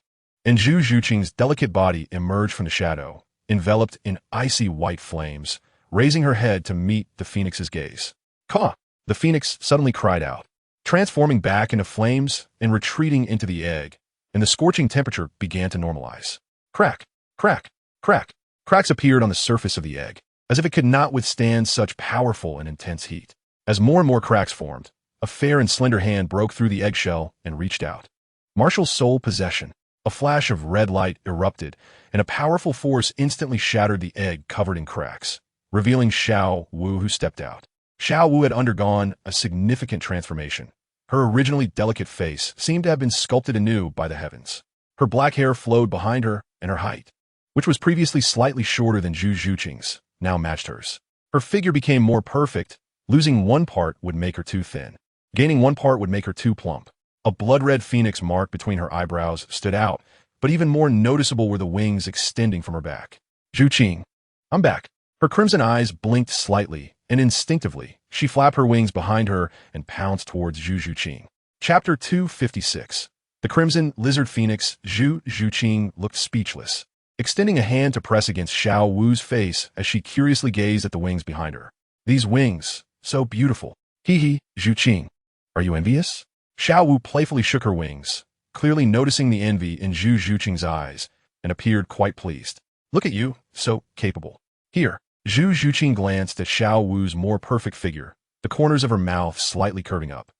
and Zhu Zhuqing's delicate body emerged from the shadow, enveloped in icy white flames, raising her head to meet the phoenix's gaze. Caw! The phoenix suddenly cried out, transforming back into flames and retreating into the egg, and the scorching temperature began to normalize. Crack! Crack! Crack! Cracks appeared on the surface of the egg, as if it could not withstand such powerful and intense heat. As more and more cracks formed, a fair and slender hand broke through the eggshell and reached out. Martial soul possession. A flash of red light erupted, and a powerful force instantly shattered the egg covered in cracks, revealing Xiao Wu, who stepped out. Xiao Wu had undergone a significant transformation. Her originally delicate face seemed to have been sculpted anew by the heavens. Her black hair flowed behind her, and her height, which was previously slightly shorter than Zhu Zhuqing's, now matched hers. Her figure became more perfect. Losing one part would make her too thin. Gaining one part would make her too plump. A blood-red phoenix mark between her eyebrows stood out, but even more noticeable were the wings extending from her back. Zhuqing, I'm back. Her crimson eyes blinked slightly, and instinctively, she flapped her wings behind her and pounced towards Zhu Zhuqing. Chapter 256. The Crimson Lizard Phoenix. Zhu Zhuqing looked speechless, extending a hand to press against Xiao Wu's face as she curiously gazed at the wings behind her. These wings, so beautiful. Hee, Zhuqing. Are you envious? Xiao Wu playfully shook her wings, clearly noticing the envy in Zhu Zhuqing's eyes, and appeared quite pleased. Look at you, so capable. Here, Zhu Zhuqing glanced at Xiao Wu's more perfect figure, the corners of her mouth slightly curving up,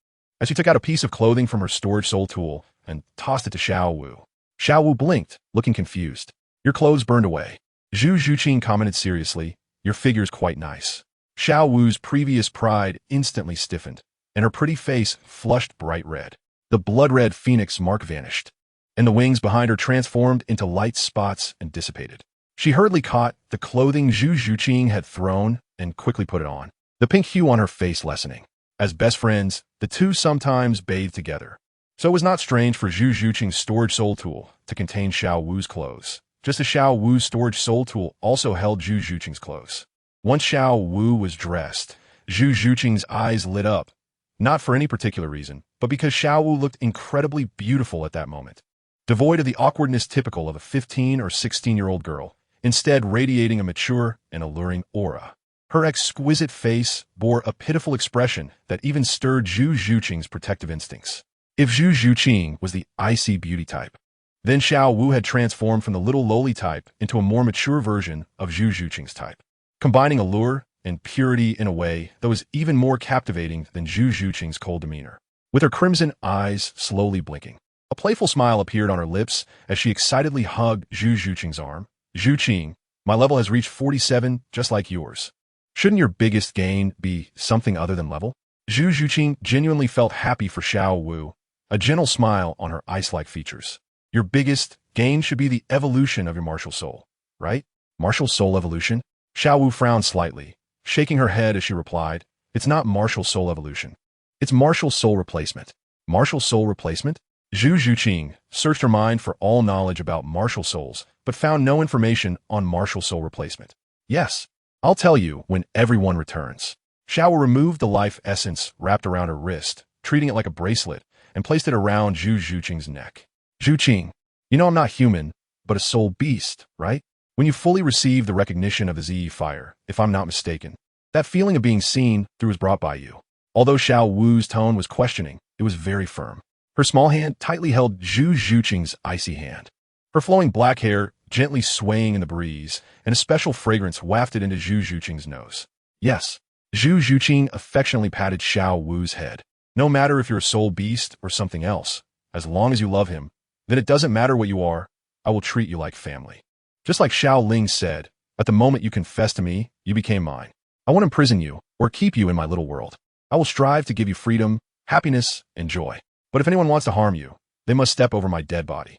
as she took out a piece of clothing from her storage soul tool and tossed it to Xiao Wu. Xiao Wu blinked, looking confused. Your clothes burned away. Zhu Zhuqing commented seriously, your figure's quite nice. Xiao Wu's previous pride instantly stiffened, and her pretty face flushed bright red. The blood-red phoenix mark vanished, and the wings behind her transformed into light spots and dissipated. She hurriedly caught the clothing Zhu Zhuqing had thrown and quickly put it on, the pink hue on her face lessening. As best friends, the two sometimes bathed together. So it was not strange for Zhu Zhuqing's storage soul tool to contain Xiao Wu's clothes, just as Xiao Wu's storage soul tool also held Zhu Zhuqing's clothes. Once Xiao Wu was dressed, Zhu Zhuqing's eyes lit up, not for any particular reason, but because Xiao Wu looked incredibly beautiful at that moment. Devoid of the awkwardness typical of a 15 or 16-year-old girl, instead radiating a mature and alluring aura. Her exquisite face bore a pitiful expression that even stirred Zhu Zhuqing's protective instincts. If Zhu Zhuqing was the icy beauty type, then Xiao Wu had transformed from the little lowly type into a more mature version of Zhu Zhuqing's type, combining allure and purity in a way that was even more captivating than Zhu Zhuqing's cold demeanor. With her crimson eyes slowly blinking, a playful smile appeared on her lips as she excitedly hugged Zhu Zhuqing's arm. Zhuqing, my level has reached 47, just like yours. Shouldn't your biggest gain be something other than level? Zhu Zhuqing genuinely felt happy for Xiao Wu, a gentle smile on her ice-like features. Your biggest gain should be the evolution of your martial soul, right? Martial soul evolution? Xiao Wu frowned slightly, shaking her head as she replied, it's not martial soul evolution. It's martial soul replacement. Martial soul replacement? Zhu Zhuqing searched her mind for all knowledge about martial souls, but found no information on martial soul replacement. Yes, I'll tell you when everyone returns. Xiao Wu removed the life essence wrapped around her wrist, treating it like a bracelet, and placed it around Zhu Zhuqing's neck. Zhuqing, you know I'm not human, but a soul beast, right? When you fully receive the recognition of the Zi fire, if I'm not mistaken, that feeling of being seen through was brought by you. Although Xiao Wu's tone was questioning, it was very firm. Her small hand tightly held Zhu Zhuqing's icy hand. Her flowing black hair gently swaying in the breeze, and a special fragrance wafted into Zhu Zhuqing's nose. Yes, Zhu Zhuqing affectionately patted Xiao Wu's head. No matter if you're a soul beast or something else, as long as you love him, then it doesn't matter what you are, I will treat you like family. Just like Xiao Ling said, at the moment you confess to me, you became mine. I won't imprison you or keep you in my little world. I will strive to give you freedom, happiness, and joy. But if anyone wants to harm you, they must step over my dead body.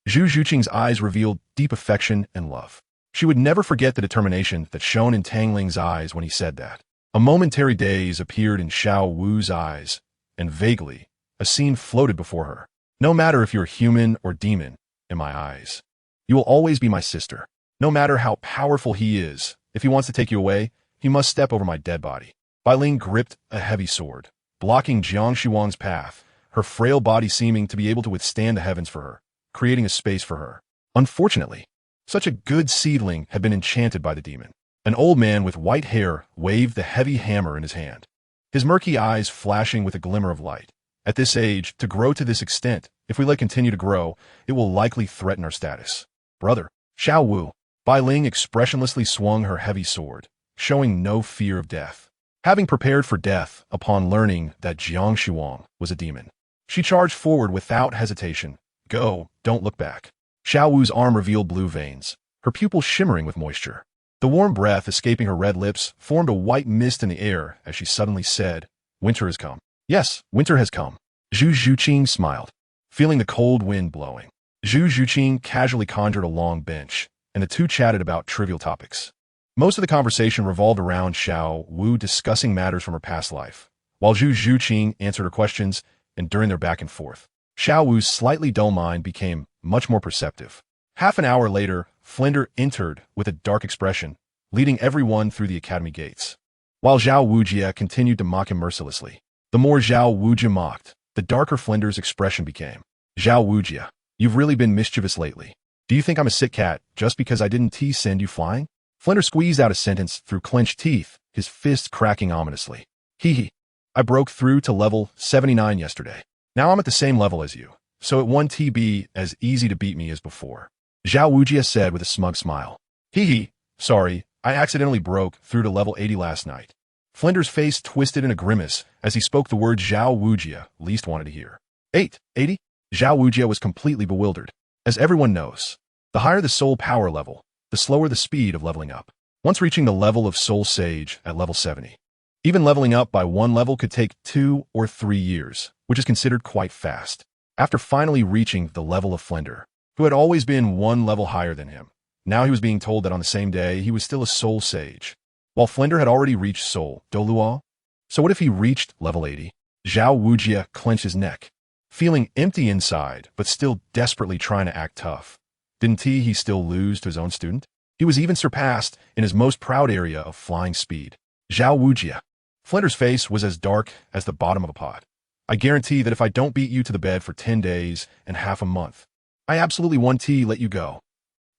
Zhu Zhuqing's eyes revealed deep affection and love. She would never forget the determination that shone in Tang Ling's eyes when he said that. A momentary daze appeared in Xiao Wu's eyes, and vaguely, a scene floated before her. No matter if you're human or demon, in my eyes, you will always be my sister. No matter how powerful he is, if he wants to take you away, he must step over my dead body. Bai Ling gripped a heavy sword, blocking Jiang Shuang's path, her frail body seeming to be able to withstand the heavens for her, creating a space for her. Unfortunately, such a good seedling had been enchanted by the demon. An old man with white hair waved the heavy hammer in his hand, his murky eyes flashing with a glimmer of light. At this age, to grow to this extent, if we let continue to grow, it will likely threaten our status. Brother, Xiao Wu. Bai Ling expressionlessly swung her heavy sword, showing no fear of death. Having prepared for death upon learning that Jiang Shuang was a demon, she charged forward without hesitation. Go, don't look back. Xiao Wu's arm revealed blue veins, her pupils shimmering with moisture. The warm breath escaping her red lips formed a white mist in the air as she suddenly said, winter has come. Yes, winter has come. Zhu Zhuqing smiled, feeling the cold wind blowing. Zhu Zhuqing casually conjured a long bench, and the two chatted about trivial topics. Most of the conversation revolved around Xiao Wu discussing matters from her past life, while Zhu Zhuqing answered her questions, and during their back and forth, Xiao Wu's slightly dull mind became much more perceptive. Half an hour later, Flinder entered with a dark expression, leading everyone through the academy gates. While Zhao Wujia continued to mock him mercilessly, the more Zhao Wujia mocked, the darker Flinder's expression became. Zhao Wujia, you've really been mischievous lately. Do you think I'm a sick cat just because I didn't send you flying? Flinder squeezed out a sentence through clenched teeth, his fists cracking ominously. Hee hee. I broke through to level 79 yesterday. Now I'm at the same level as you, so it won't be as easy to beat me as before. Zhao Wujia said with a smug smile. Hee hee. Sorry, I accidentally broke through to level 80 last night. Flinder's face twisted in a grimace as he spoke the word Zhao Wujia least wanted to hear. 80? Zhao Wujia was completely bewildered. As everyone knows, the higher the soul power level, the slower the speed of leveling up. Once reaching the level of Soul Sage at level 70, even leveling up by one level could take 2 or 3 years, which is considered quite fast. After finally reaching the level of Flinder, who had always been one level higher than him, now he was being told that on the same day he was still a Soul Sage, while Flinder had already reached Soul Douluo. So what if he reached level 80? Zhao Wujia clenched his neck, feeling empty inside, but still desperately trying to act tough. Didn't he still lose to his own student? He was even surpassed in his most proud area of flying speed. Zhao Wujia. Flinder's face was as dark as the bottom of a pot. I guarantee that if I don't beat you to the bed for 10 days and half a month, I absolutely won't let you go.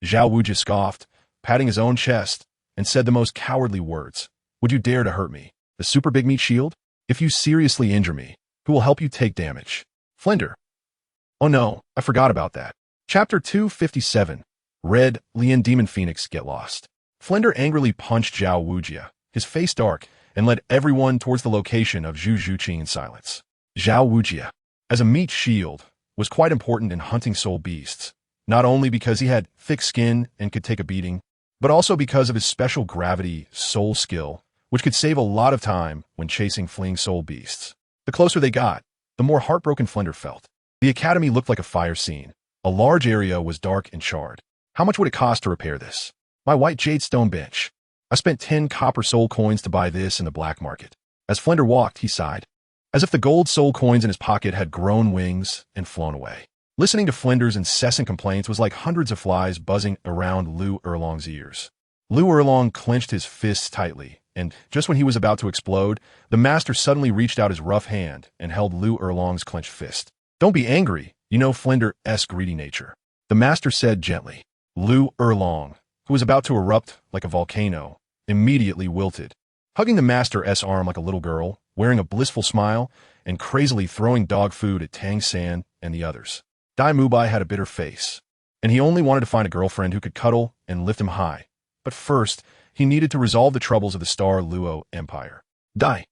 Zhao Wujia scoffed, patting his own chest, and said the most cowardly words. Would you dare to hurt me? The super big meat shield? If you seriously injure me, who will help you take damage? Flender. Oh no, I forgot about that. Chapter 257. Red, Lian Demon Phoenix Get Lost. Flender angrily punched Zhao Wujia, his face dark, and led everyone towards the location of Zhu Zhuqi in silence. Zhao Wujia, as a meat shield, was quite important in hunting soul beasts, not only because he had thick skin and could take a beating, but also because of his special gravity soul skill, which could save a lot of time when chasing fleeing soul beasts. The closer they got, the more heartbroken Flender felt. The academy looked like a fire scene. A large area was dark and charred. How much would it cost to repair this? My white jade stone bench. I spent 10 copper soul coins to buy this in the black market. As Flender walked, he sighed, as if the gold soul coins in his pocket had grown wings and flown away. Listening to Flender's incessant complaints was like hundreds of flies buzzing around Lu Erlong's ears. Lu Erlong clenched his fists tightly, and just when he was about to explode, the master suddenly reached out his rough hand and held Lu Erlong's clenched fist. Don't be angry, you know Flender's greedy nature, the master said gently. Lu Erlong, who was about to erupt like a volcano, immediately wilted, hugging the master's arm like a little girl, wearing a blissful smile, and crazily throwing dog food at Tang San and the others. Dai Mubai had a bitter face, and he only wanted to find a girlfriend who could cuddle and lift him high. But first, he needed to resolve the troubles of the Star Luo Empire. Dai.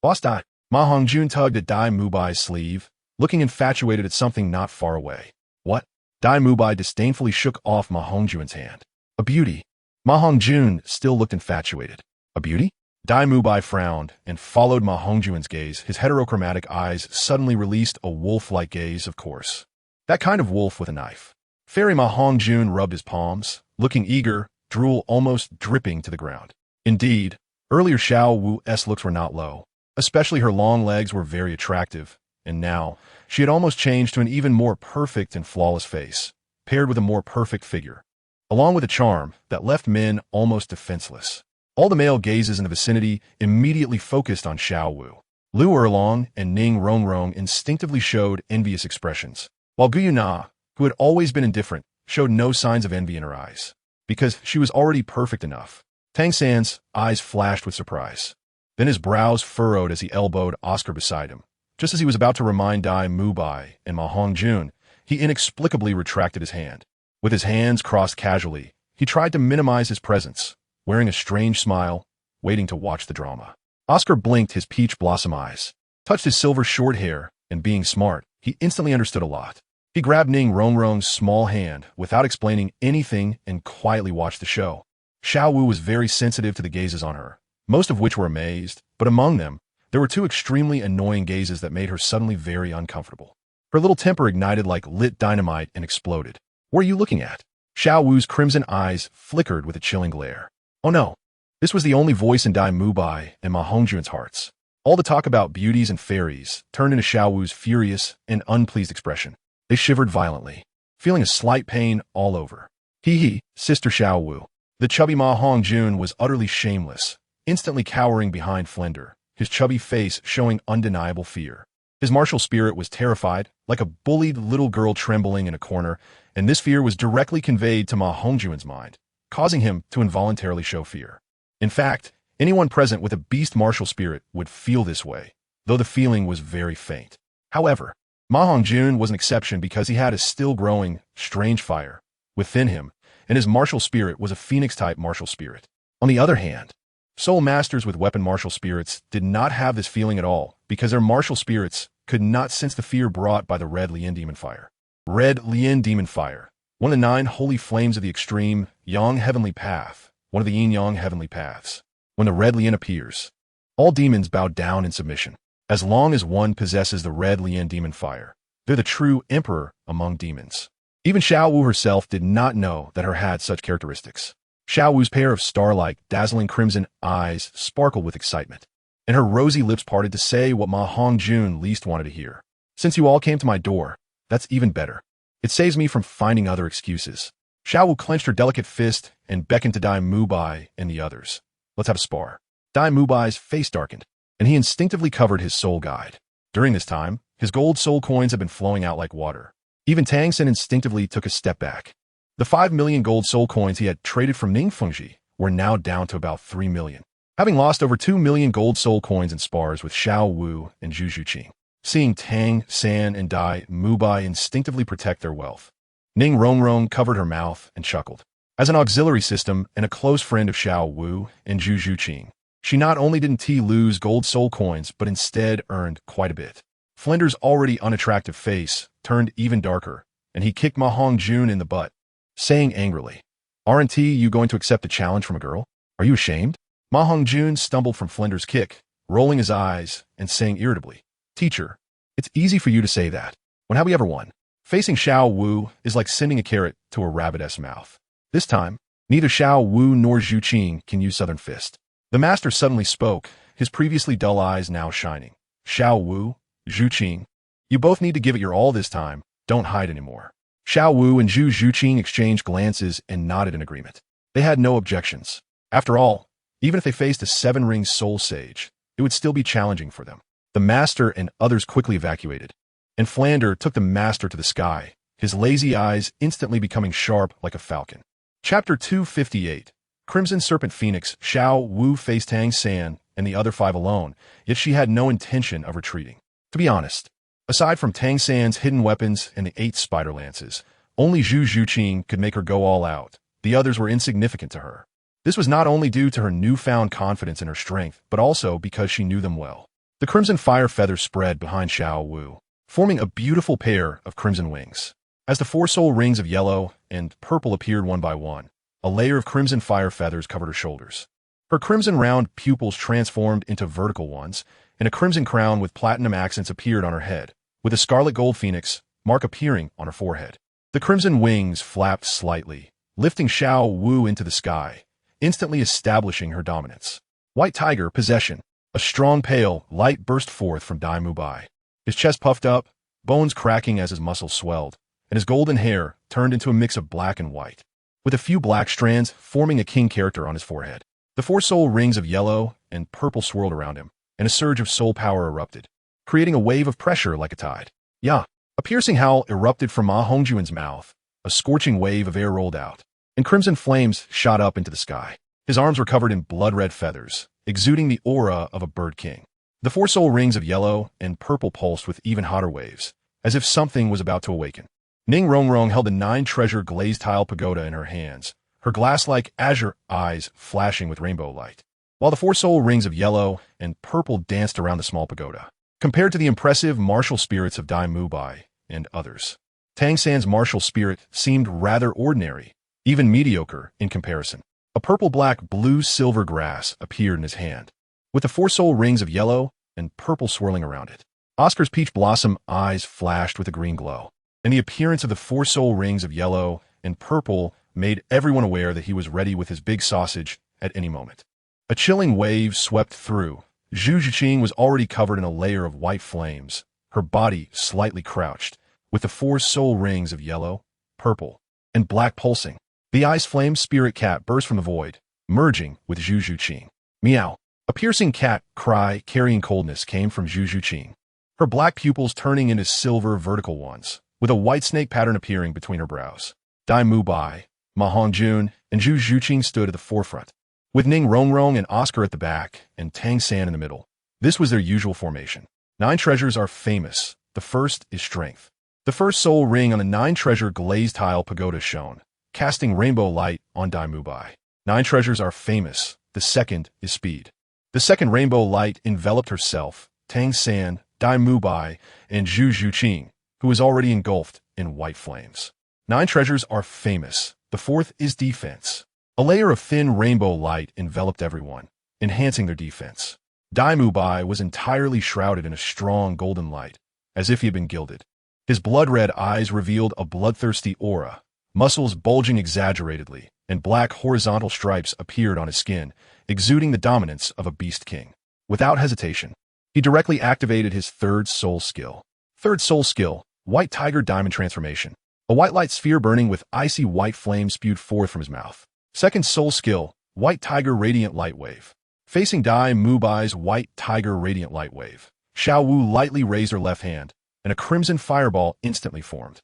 Boss Dai. Ma Hongjun tugged at Dai Mubai's sleeve, looking infatuated at something not far away. What? Dai Mubai disdainfully shook off Ma Hongjun's hand. A beauty. Ma Hongjun still looked infatuated. A beauty? Dai Mubai frowned and followed Ma Hongjun's gaze. His heterochromatic eyes suddenly released a wolf-like gaze, of course. That kind of wolf with a knife. Fairy Ma Hongjun rubbed his palms, looking eager, drool almost dripping to the ground. Indeed, earlier Xiao Wu's looks were not low. Especially her long legs were very attractive, and now she had almost changed to an even more perfect and flawless face, paired with a more perfect figure, along with a charm that left men almost defenseless. All the male gazes in the vicinity immediately focused on Xiao Wu. Lu Erlong and Ning Rongrong instinctively showed envious expressions, while Gu Yuna, who had always been indifferent, showed no signs of envy in her eyes, because she was already perfect enough. Tang San's eyes flashed with surprise. Then his brows furrowed as he elbowed Oscar beside him. Just as he was about to remind Dai Mubai and Ma Hongjun, he inexplicably retracted his hand. With his hands crossed casually, he tried to minimize his presence, wearing a strange smile, waiting to watch the drama. Oscar blinked his peach blossom eyes, touched his silver short hair, and being smart, he instantly understood a lot. He grabbed Ning Rongrong's small hand without explaining anything and quietly watched the show. Xiao Wu was very sensitive to the gazes on her, most of which were amazed, but among them, there were two extremely annoying gazes that made her suddenly very uncomfortable. Her little temper ignited like lit dynamite and exploded. What are you looking at? Xiao Wu's crimson eyes flickered with a chilling glare. Oh no. This was the only voice in Dai Mubai and Ma Hongjun's hearts. All the talk about beauties and fairies turned into Xiao Wu's furious and unpleased expression. They shivered violently, feeling a slight pain all over. Hee, Sister Xiao Wu. The chubby Ma Hongjun was utterly shameless, instantly cowering behind Flender, his chubby face showing undeniable fear. His martial spirit was terrified, like a bullied little girl trembling in a corner, and this fear was directly conveyed to Ma Hongjun's mind, causing him to involuntarily show fear. In fact, anyone present with a beast martial spirit would feel this way, though the feeling was very faint. However, Ma Hongjun was an exception because he had a still-growing, strange fire within him, and his martial spirit was a phoenix-type martial spirit. On the other hand, soul masters with weapon martial spirits did not have this feeling at all because their martial spirits could not sense the fear brought by the Red Lian Demon Fire. Red Lian Demon Fire, one of the 9 holy flames of the extreme Yang Heavenly Path, one of the Yin-Yang Heavenly Paths. When the Red Lian appears, all demons bow down in submission. As long as one possesses the Red Lian Demon Fire, they're the true emperor among demons. Even Xiao Wu herself did not know that her had such characteristics. Xiao Wu's pair of star-like, dazzling crimson eyes sparkled with excitement, and her rosy lips parted to say what Ma Hongjun least wanted to hear. Since you all came to my door, that's even better. It saves me from finding other excuses. Xiao Wu clenched her delicate fist and beckoned to Dai Mubai and the others. Let's have a spar. Dai Mubai's face darkened, and he instinctively covered his soul guide. During this time, his gold soul coins had been flowing out like water. Even Tang San instinctively took a step back. The 5 million gold soul coins he had traded from Xunji were now down to about 3 million. Having lost over 2 million gold soul coins in spars with Xiao Wu and Zhu Juqing, seeing Tang, San, and Dai Mubai instinctively protect their wealth, Ning Rongrong covered her mouth and chuckled. As an auxiliary system and a close friend of Xiao Wu and Zhu Juqing, she not only didn't lose gold soul coins, but instead earned quite a bit. Flinder's already unattractive face turned even darker, and he kicked Ma Hongjun in the butt, saying angrily, "Aren't you going to accept a challenge from a girl? Are you ashamed?" Ma Hongjun stumbled from Flinder's kick, rolling his eyes and saying irritably, "Teacher, it's easy for you to say that. When have we ever won?" Facing Xiao Wu is like sending a carrot to a rabbit's mouth. This time, neither Xiao Wu nor Zhu Qing can use Southern Fist. The master suddenly spoke, his previously dull eyes now shining. "Xiao Wu, Zhu Qing, you both need to give it your all this time. Don't hide anymore." Xiao Wu and Zhu Juqing exchanged glances and nodded in agreement. They had no objections. After all, even if they faced a 7-ring soul sage, it would still be challenging for them. The master and others quickly evacuated, and Flander took the master to the sky, his lazy eyes instantly becoming sharp like a falcon. Chapter 258. Crimson Serpent Phoenix. Xiao Wu faced Tang San and the other 5 alone, yet she had no intention of retreating. To be honest, aside from Tang San's hidden weapons and the 8 spider lances, only Zhu Juqing could make her go all out. The others were insignificant to her. This was not only due to her newfound confidence in her strength, but also because she knew them well. The crimson fire feathers spread behind Xiao Wu, forming a beautiful pair of crimson wings. As the 4 soul rings of yellow and purple appeared one by one, a layer of crimson fire feathers covered her shoulders. Her crimson round pupils transformed into vertical ones, and a crimson crown with platinum accents appeared on her head, with a scarlet gold phoenix mark appearing on her forehead. The crimson wings flapped slightly, lifting Xiao Wu into the sky, instantly establishing her dominance. White Tiger Possession. A strong pale light burst forth from Dai Mubai. His chest puffed up, bones cracking as his muscles swelled, and his golden hair turned into a mix of black and white, with a few black strands forming a king character on his forehead. The 4 soul rings of yellow and purple swirled around him, and a surge of soul power erupted, creating a wave of pressure like a tide. "Yeah!" A piercing howl erupted from Ma Hongjun's mouth, a scorching wave of air rolled out, and crimson flames shot up into the sky. His arms were covered in blood-red feathers, exuding the aura of a bird king. The 4 soul rings of yellow and purple pulsed with even hotter waves, as if something was about to awaken. Ning Rongrong held a 9-treasure glazed tile pagoda in her hands, her glass-like azure eyes flashing with rainbow light, while the 4 soul rings of yellow and purple danced around the small pagoda. Compared to the impressive martial spirits of Dai Mubai and others, Tang San's martial spirit seemed rather ordinary, even mediocre in comparison. A purple-black-blue-silver grass appeared in his hand, with the 4 soul rings of yellow and purple swirling around it. Oscar's peach blossom eyes flashed with a green glow, and the appearance of the 4 soul rings of yellow and purple made everyone aware that he was ready with his big sausage at any moment. A chilling wave swept through. Zhu Juqing was already covered in a layer of white flames, her body slightly crouched, with the 4 soul rings of yellow, purple, and black pulsing. The ice flame spirit cat burst from the void, merging with Zhu Juqing. Meow. A piercing cat cry carrying coldness came from Zhu Juqing, her black pupils turning into silver vertical ones, with a white snake pattern appearing between her brows. Dai Mubai, Ma Hongjun, and Zhu Juqing stood at the forefront, with Ning Rongrong and Oscar at the back and Tang San in the middle. This was their usual formation. 9 treasures are famous. The first is strength. The first soul ring on the 9-treasure glazed tile pagoda shone, casting rainbow light on Dai Mubai. 9 treasures are famous. The second is speed. The second rainbow light enveloped herself, Tang San, Dai Mubai, and Zhu Juqing, who was already engulfed in white flames. 9 treasures are famous. The fourth is defense. A layer of thin rainbow light enveloped everyone, enhancing their defense. Dai Mubai was entirely shrouded in a strong golden light, as if he had been gilded. His blood-red eyes revealed a bloodthirsty aura, muscles bulging exaggeratedly, and black horizontal stripes appeared on his skin, exuding the dominance of a beast king. Without hesitation, he directly activated his 3rd soul skill. 3rd soul skill, White Tiger Diamond Transformation. A white light sphere burning with icy white flame spewed forth from his mouth. 2nd soul skill, White Tiger Radiant Light Wave. Facing Dai Mubai's White Tiger Radiant Light Wave, Xiao Wu lightly raised her left hand, and a crimson fireball instantly formed.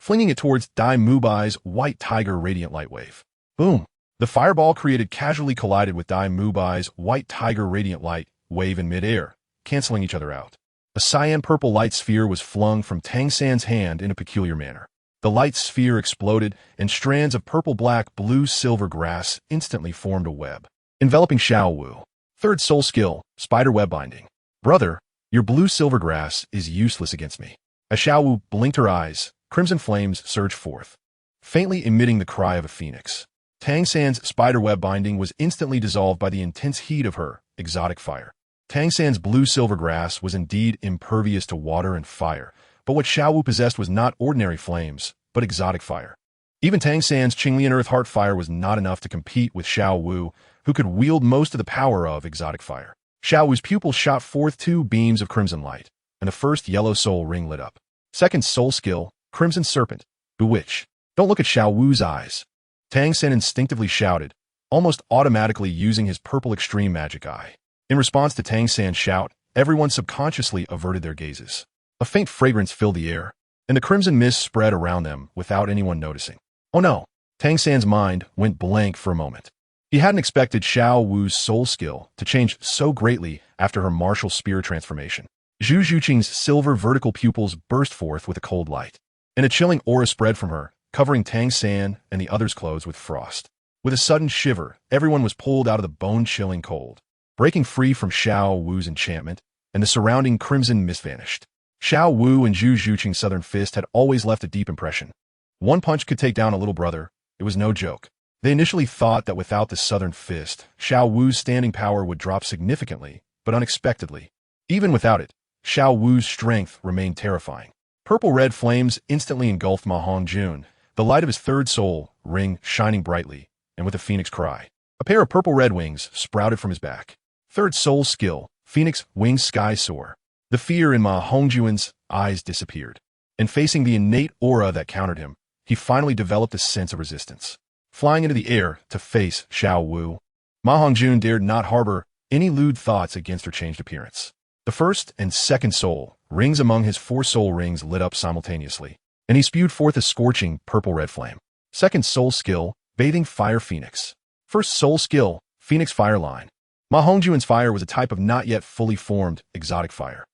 flinging it towards Dai Mubai's White Tiger Radiant Light Wave. Boom! The fireball created casually collided with Dai Mubai's White Tiger Radiant Light Wave in midair, canceling each other out. A cyan-purple light sphere was flung from Tang San's hand in a peculiar manner. The light sphere exploded, and strands of purple-black-blue-silver grass instantly formed a web, enveloping Xiao Wu. Third soul skill, Spider Web Binding. Brother, your blue-silver grass is useless against me. As Xiao Wu blinked her eyes, crimson flames surged forth, faintly emitting the cry of a phoenix. Tang San's spider web binding was instantly dissolved by the intense heat of her exotic fire. Tang San's blue-silver grass was indeed impervious to water and fire, but what Xiao Wu possessed was not ordinary flames, but exotic fire. Even Tang San's Qinglian Earth Heart Fire was not enough to compete with Xiao Wu, who could wield most of the power of exotic fire. Xiao Wu's pupils shot forth 2 beams of crimson light, and the first yellow soul ring lit up. Second soul skill, Crimson Serpent, Bewitch. Don't look at Xiao Wu's eyes. Tang San instinctively shouted, almost automatically using his purple extreme magic eye. In response to Tang San's shout, everyone subconsciously averted their gazes. A faint fragrance filled the air, and the crimson mist spread around them without anyone noticing. Oh no! Tang San's mind went blank for a moment. He hadn't expected Xiao Wu's soul skill to change so greatly after her martial spear transformation. Zhu Zhuqing's silver vertical pupils burst forth with a cold light, and a chilling aura spread from her, covering Tang San and the others' clothes with frost. With a sudden shiver, everyone was pulled out of the bone-chilling cold, breaking free from Xiao Wu's enchantment, and the surrounding crimson mist vanished. Xiao Wu and Zhu Zhuqing's southern fist had always left a deep impression. One punch could take down a little brother. It was no joke. They initially thought that without the southern fist, Xiao Wu's standing power would drop significantly, but unexpectedly. Even without it, Xiao Wu's strength remained terrifying. Purple-red flames instantly engulfed Ma Hongjun, the light of his third soul ring shining brightly, and with a phoenix cry. A pair of purple-red wings sprouted from his back. Third soul skill, Phoenix Wings Sky Soar. The fear in Ma Hongjun's eyes disappeared, and facing the innate aura that countered him, he finally developed a sense of resistance. Flying into the air to face Xiao Wu, Ma Hongjun dared not harbor any lewd thoughts against her changed appearance. The first and second soul rings among his 4 soul rings lit up simultaneously, and he spewed forth a scorching purple-red flame. Second soul skill, Bathing Fire Phoenix. First soul skill, Phoenix Fire Line. Ma Hongjun's fire was a type of not yet fully formed exotic fire.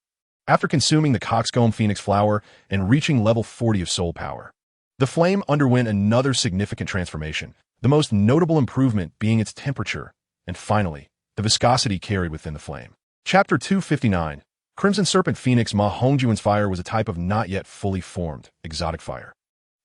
After consuming the coxcomb phoenix flower and reaching level 40 of soul power, the flame underwent another significant transformation, the most notable improvement being its temperature, and finally, the viscosity carried within the flame. Chapter 259, Crimson Serpent Phoenix. Ma Hongjun's fire was a type of not yet fully formed exotic fire.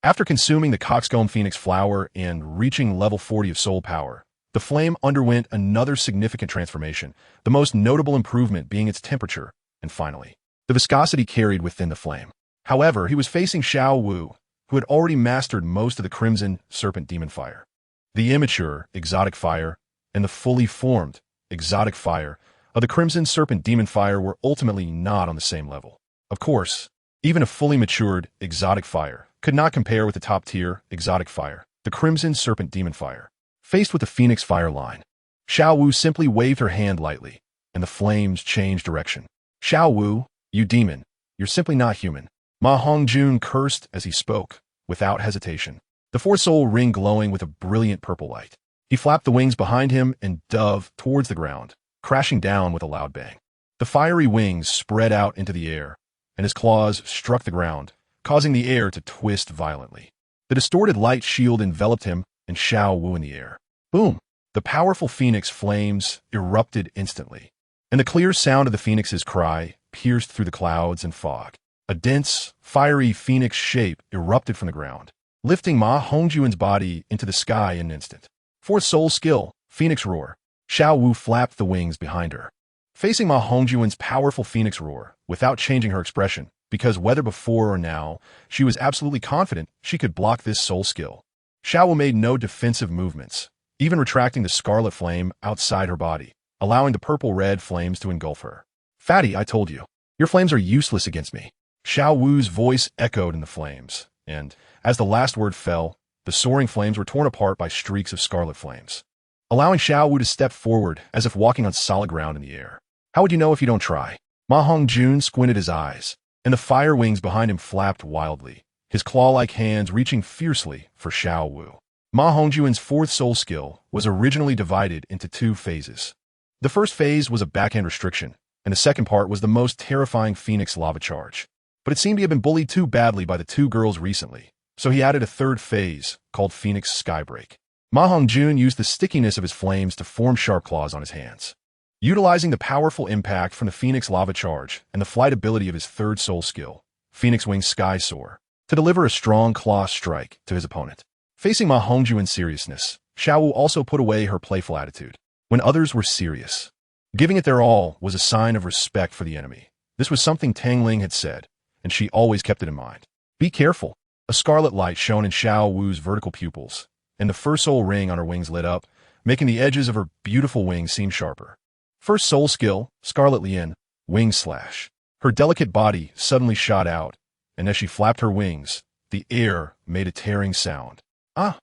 After consuming the coxcomb phoenix flower and reaching level 40 of soul power, the flame underwent another significant transformation, the most notable improvement being its temperature, and finally, the viscosity carried within the flame. However, he was facing Xiao Wu, who had already mastered most of the Crimson Serpent Demon Fire. The immature exotic fire and the fully formed exotic fire of the Crimson Serpent Demon Fire were ultimately not on the same level. Of course, even a fully matured exotic fire could not compare with the top-tier exotic fire, the Crimson Serpent Demon Fire. Faced with the Phoenix Fire Line, Xiao Wu simply waved her hand lightly, and the flames changed direction. Xiao Wu, you demon, you're simply not human. Ma Hongjun cursed as he spoke, without hesitation, the 4 soul ring glowing with a brilliant purple light. He flapped the wings behind him and dove towards the ground, crashing down with a loud bang. The fiery wings spread out into the air, and his claws struck the ground, causing the air to twist violently. The distorted light shield enveloped him and Xiao Wu in the air. Boom! The powerful phoenix flames erupted instantly, and the clear sound of the phoenix's cry pierced through the clouds and fog. A dense, fiery phoenix shape erupted from the ground, lifting Ma Hongjun's body into the sky in an instant. Fourth soul skill, Phoenix Roar. Xiao Wu flapped the wings behind her, facing Ma Hongjun's powerful phoenix roar without changing her expression, because whether before or now, she was absolutely confident she could block this soul skill. Xiao Wu made no defensive movements, even retracting the scarlet flame outside her body, allowing the purple-red flames to engulf her. Fatty, I told you, your flames are useless against me. Xiao Wu's voice echoed in the flames, and, as the last word fell, the soaring flames were torn apart by streaks of scarlet flames, allowing Xiao Wu to step forward as if walking on solid ground in the air. How would you know if you don't try? Ma Hongjun squinted his eyes, and the fire wings behind him flapped wildly, his claw-like hands reaching fiercely for Xiao Wu. Ma Hongjuan's fourth soul skill was originally divided into two phases. The first phase was a backhand restriction, and the second part was the most terrifying Phoenix lava charge. But it seemed he had been bullied too badly by the two girls recently, so he added a third phase, called Phoenix Skybreak. Ma Hongjun used the stickiness of his flames to form sharp claws on his hands. Utilizing the powerful impact from the Phoenix lava charge and the flight ability of his third soul skill, Phoenix Wing Sky Soar, to deliver a strong claw strike to his opponent. Facing Ma Hongjuan's seriousness, Xiao Wu also put away her playful attitude. When others were serious, giving it their all was a sign of respect for the enemy. This was something Tang Ling had said, and she always kept it in mind. Be careful. A scarlet light shone in Xiao Wu's vertical pupils, and the first soul ring on her wings lit up, making the edges of her beautiful wings seem sharper. First soul skill, Scarlet Lian, Wing Slash. Her delicate body suddenly shot out, and as she flapped her wings, the air made a tearing sound. Ah!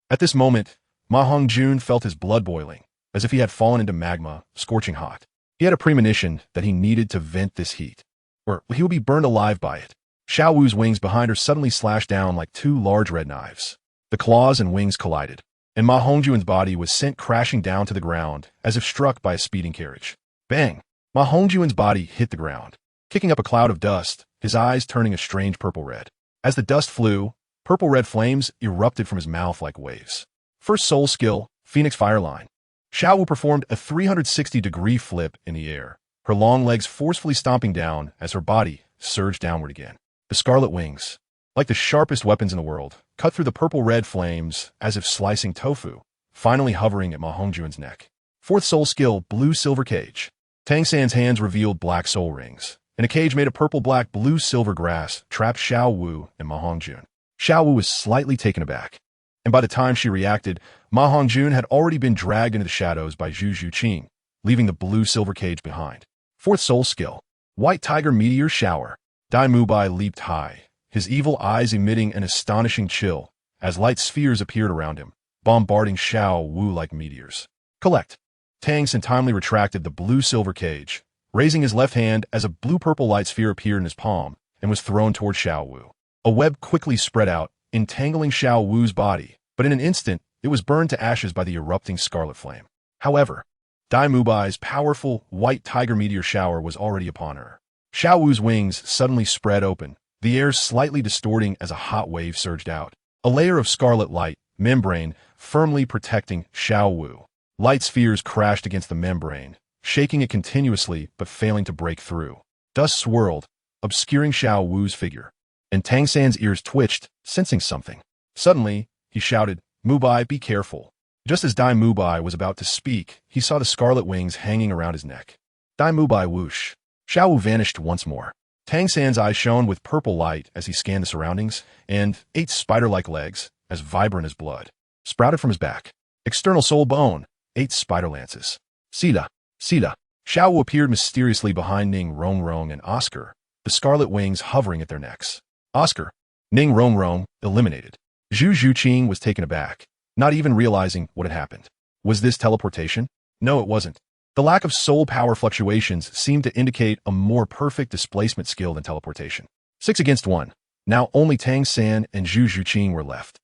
At this moment, Ma Hongjun felt his blood boiling, as if he had fallen into magma, scorching hot. He had a premonition that he needed to vent this heat, or he would be burned alive by it. Xiao Wu's wings behind her suddenly slashed down like two large red knives. The claws and wings collided, and Ma Hongjuan's body was sent crashing down to the ground as if struck by a speeding carriage. Bang! Ma Hongjuan's body hit the ground, kicking up a cloud of dust, his eyes turning a strange purple-red. As the dust flew, purple-red flames erupted from his mouth like waves. First soul skill, Phoenix Fireline. Xiao Wu performed a 360-degree flip in the air, her long legs forcefully stomping down as her body surged downward again. The scarlet wings, like the sharpest weapons in the world, cut through the purple-red flames as if slicing tofu, finally hovering at Ma Hongjuan's neck. Fourth soul skill, Blue Silver Cage. Tang San's hands revealed black soul rings, and a cage made of purple-black blue-silver grass trapped Xiao Wu and Ma Hongjun. Xiao Wu was slightly taken aback, and by the time she reacted, Ma Hongjun had already been dragged into the shadows by Zhu Zhuqing, leaving the blue-silver cage behind. Fourth soul skill, White Tiger Meteor Shower. Dai Mubai leaped high, his evil eyes emitting an astonishing chill as light spheres appeared around him, bombarding Xiao Wu like meteors. Collect. Tang San timely retracted the blue-silver cage, raising his left hand as a blue-purple light sphere appeared in his palm and was thrown toward Xiao Wu. A web quickly spread out, entangling Xiao Wu's body, but in an instant, it was burned to ashes by the erupting scarlet flame. However, Dai Mubai's powerful white tiger meteor shower was already upon her. Xiao Wu's wings suddenly spread open, the air slightly distorting as a hot wave surged out. A layer of scarlet light, membrane, firmly protecting Xiao Wu. Light spheres crashed against the membrane, shaking it continuously but failing to break through. Dust swirled, obscuring Xiao Wu's figure, and Tang San's ears twitched, sensing something. Suddenly, he shouted, "Mubai, be careful." Just as Dai Mubai was about to speak, he saw the scarlet wings hanging around his neck. Dai Mubai whoosh. Xiao Wu vanished once more. Tang San's eyes shone with purple light as he scanned the surroundings, and 8 spider-like legs, as vibrant as blood, sprouted from his back. External soul bone, 8 spider lances. Sila, Sila. Xiao Wu appeared mysteriously behind Ning Rongrong and Oscar, the scarlet wings hovering at their necks. Oscar, Ning Rongrong, eliminated. Zhu Zhuqing was taken aback, not even realizing what had happened. Was this teleportation? No, it wasn't. The lack of soul power fluctuations seemed to indicate a more perfect displacement skill than teleportation. 6 against 1. Now only Tang San and Zhu Zhuqing were left.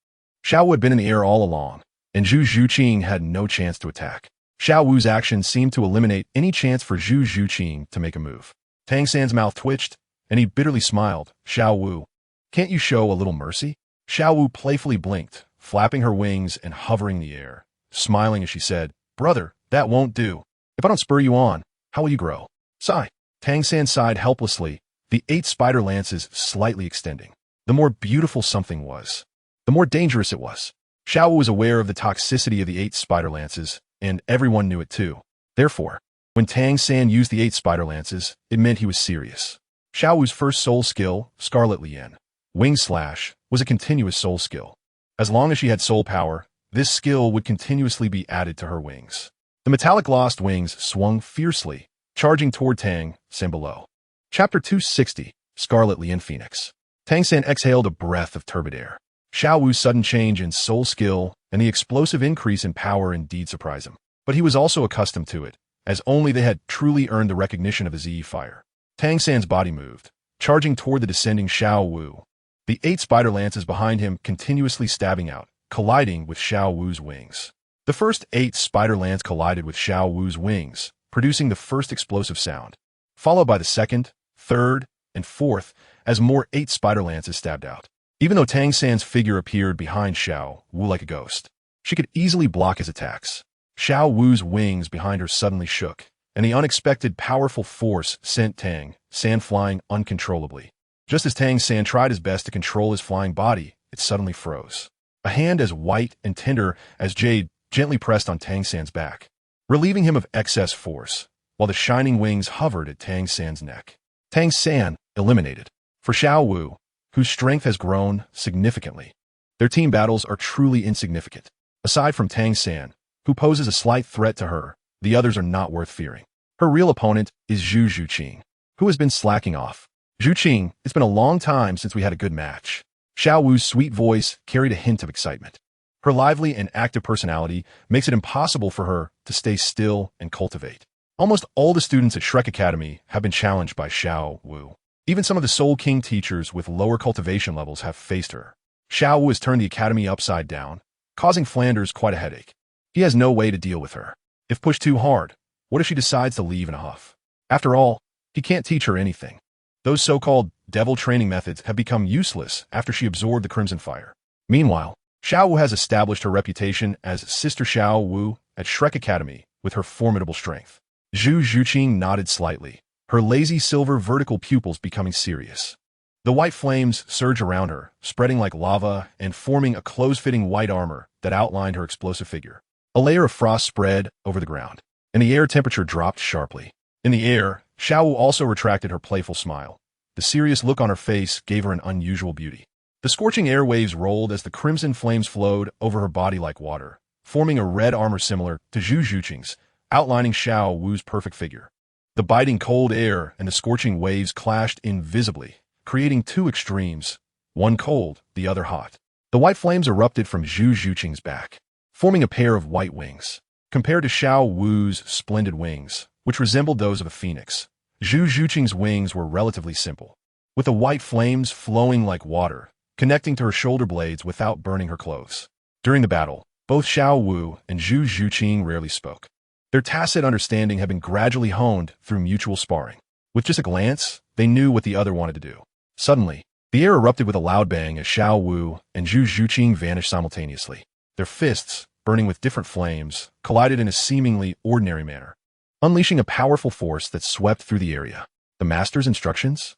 Xiao Wu had been in the air all along, and Zhu Zhuqing had no chance to attack. Xiao Wu's actions seemed to eliminate any chance for Zhu Zhuqing to make a move. Tang San's mouth twitched, and he bitterly smiled. Xiao Wu, can't you show a little mercy? Xiao Wu playfully blinked, flapping her wings and hovering in the air, smiling as she said, "Brother, that won't do. If I don't spur you on, how will you grow?" Sigh. Tang San sighed helplessly, the 8 spider lances slightly extending. The more beautiful something was, the more dangerous it was. Xiao Wu was aware of the toxicity of the 8 spider lances, and everyone knew it too. Therefore, when Tang San used the 8 spider lances, it meant he was serious. Xiao Wu's first soul skill, Scarlet Lian, Wing Slash, was a continuous soul skill. As long as she had soul power, this skill would continuously be added to her wings. The metallic lost wings swung fiercely, charging toward Tang San below. Chapter 260, Scarlet Lian Phoenix. Tang San exhaled a breath of turbid air. Xiao Wu's sudden change in soul skill and the explosive increase in power indeed surprised him. But he was also accustomed to it, as only they had truly earned the recognition of his E fire. Tang San's body moved, charging toward the descending Xiao Wu, the 8 spider lances behind him continuously stabbing out, colliding with Xiao Wu's wings. The first 8 spider lance collided with Xiao Wu's wings, producing the first explosive sound, followed by the second, third, and fourth as more 8 spider lances stabbed out. Even though Tang San's figure appeared behind Xiao Wu like a ghost, she could easily block his attacks. Xiao Wu's wings behind her suddenly shook, and the unexpected powerful force sent Tang San flying uncontrollably. Just as Tang San tried his best to control his flying body, it suddenly froze. A hand as white and tender as jade gently pressed on Tang San's back, relieving him of excess force, while the shining wings hovered at Tang San's neck. Tang San eliminated. For Xiao Wu, whose strength has grown significantly, their team battles are truly insignificant. Aside from Tang San, who poses a slight threat to her, the others are not worth fearing. Her real opponent is Zhu Zhuqing, who has been slacking off. Zhuqing, it's been a long time since we had a good match. Xiao Wu's sweet voice carried a hint of excitement. Her lively and active personality makes it impossible for her to stay still and cultivate. Almost all the students at Shrek Academy have been challenged by Xiao Wu. Even some of the Soul King teachers with lower cultivation levels have faced her. Xiao Wu has turned the academy upside down, causing Flanders quite a headache. He has no way to deal with her. If pushed too hard, what if she decides to leave in a huff? After all, he can't teach her anything. Those so-called devil training methods have become useless after she absorbed the Crimson Fire. Meanwhile, Xiao Wu has established her reputation as Sister Xiao Wu at Shrek Academy with her formidable strength. Zhu Zhuqing nodded slightly, her lazy silver vertical pupils becoming serious. The white flames surge around her, spreading like lava and forming a close-fitting white armor that outlined her explosive figure. A layer of frost spread over the ground, and the air temperature dropped sharply. In the air, Xiao Wu also retracted her playful smile. The serious look on her face gave her an unusual beauty. The scorching air waves rolled as the crimson flames flowed over her body like water, forming a red armor similar to Zhu Zhuqing's, outlining Xiao Wu's perfect figure. The biting cold air and the scorching waves clashed invisibly, creating two extremes, one cold, the other hot. The white flames erupted from Zhu Zhuqing's back, forming a pair of white wings. Compared to Xiao Wu's splendid wings, which resembled those of a phoenix, Zhu Zhuqing's wings were relatively simple, with the white flames flowing like water, connecting to her shoulder blades without burning her clothes. During the battle, both Xiao Wu and Zhu Zhuqing rarely spoke. Their tacit understanding had been gradually honed through mutual sparring. With just a glance, they knew what the other wanted to do. Suddenly, the air erupted with a loud bang as Xiao Wu and Zhu Zhuqing vanished simultaneously. Their fists, burning with different flames, collided in a seemingly ordinary manner, unleashing a powerful force that swept through the area. The master's instructions?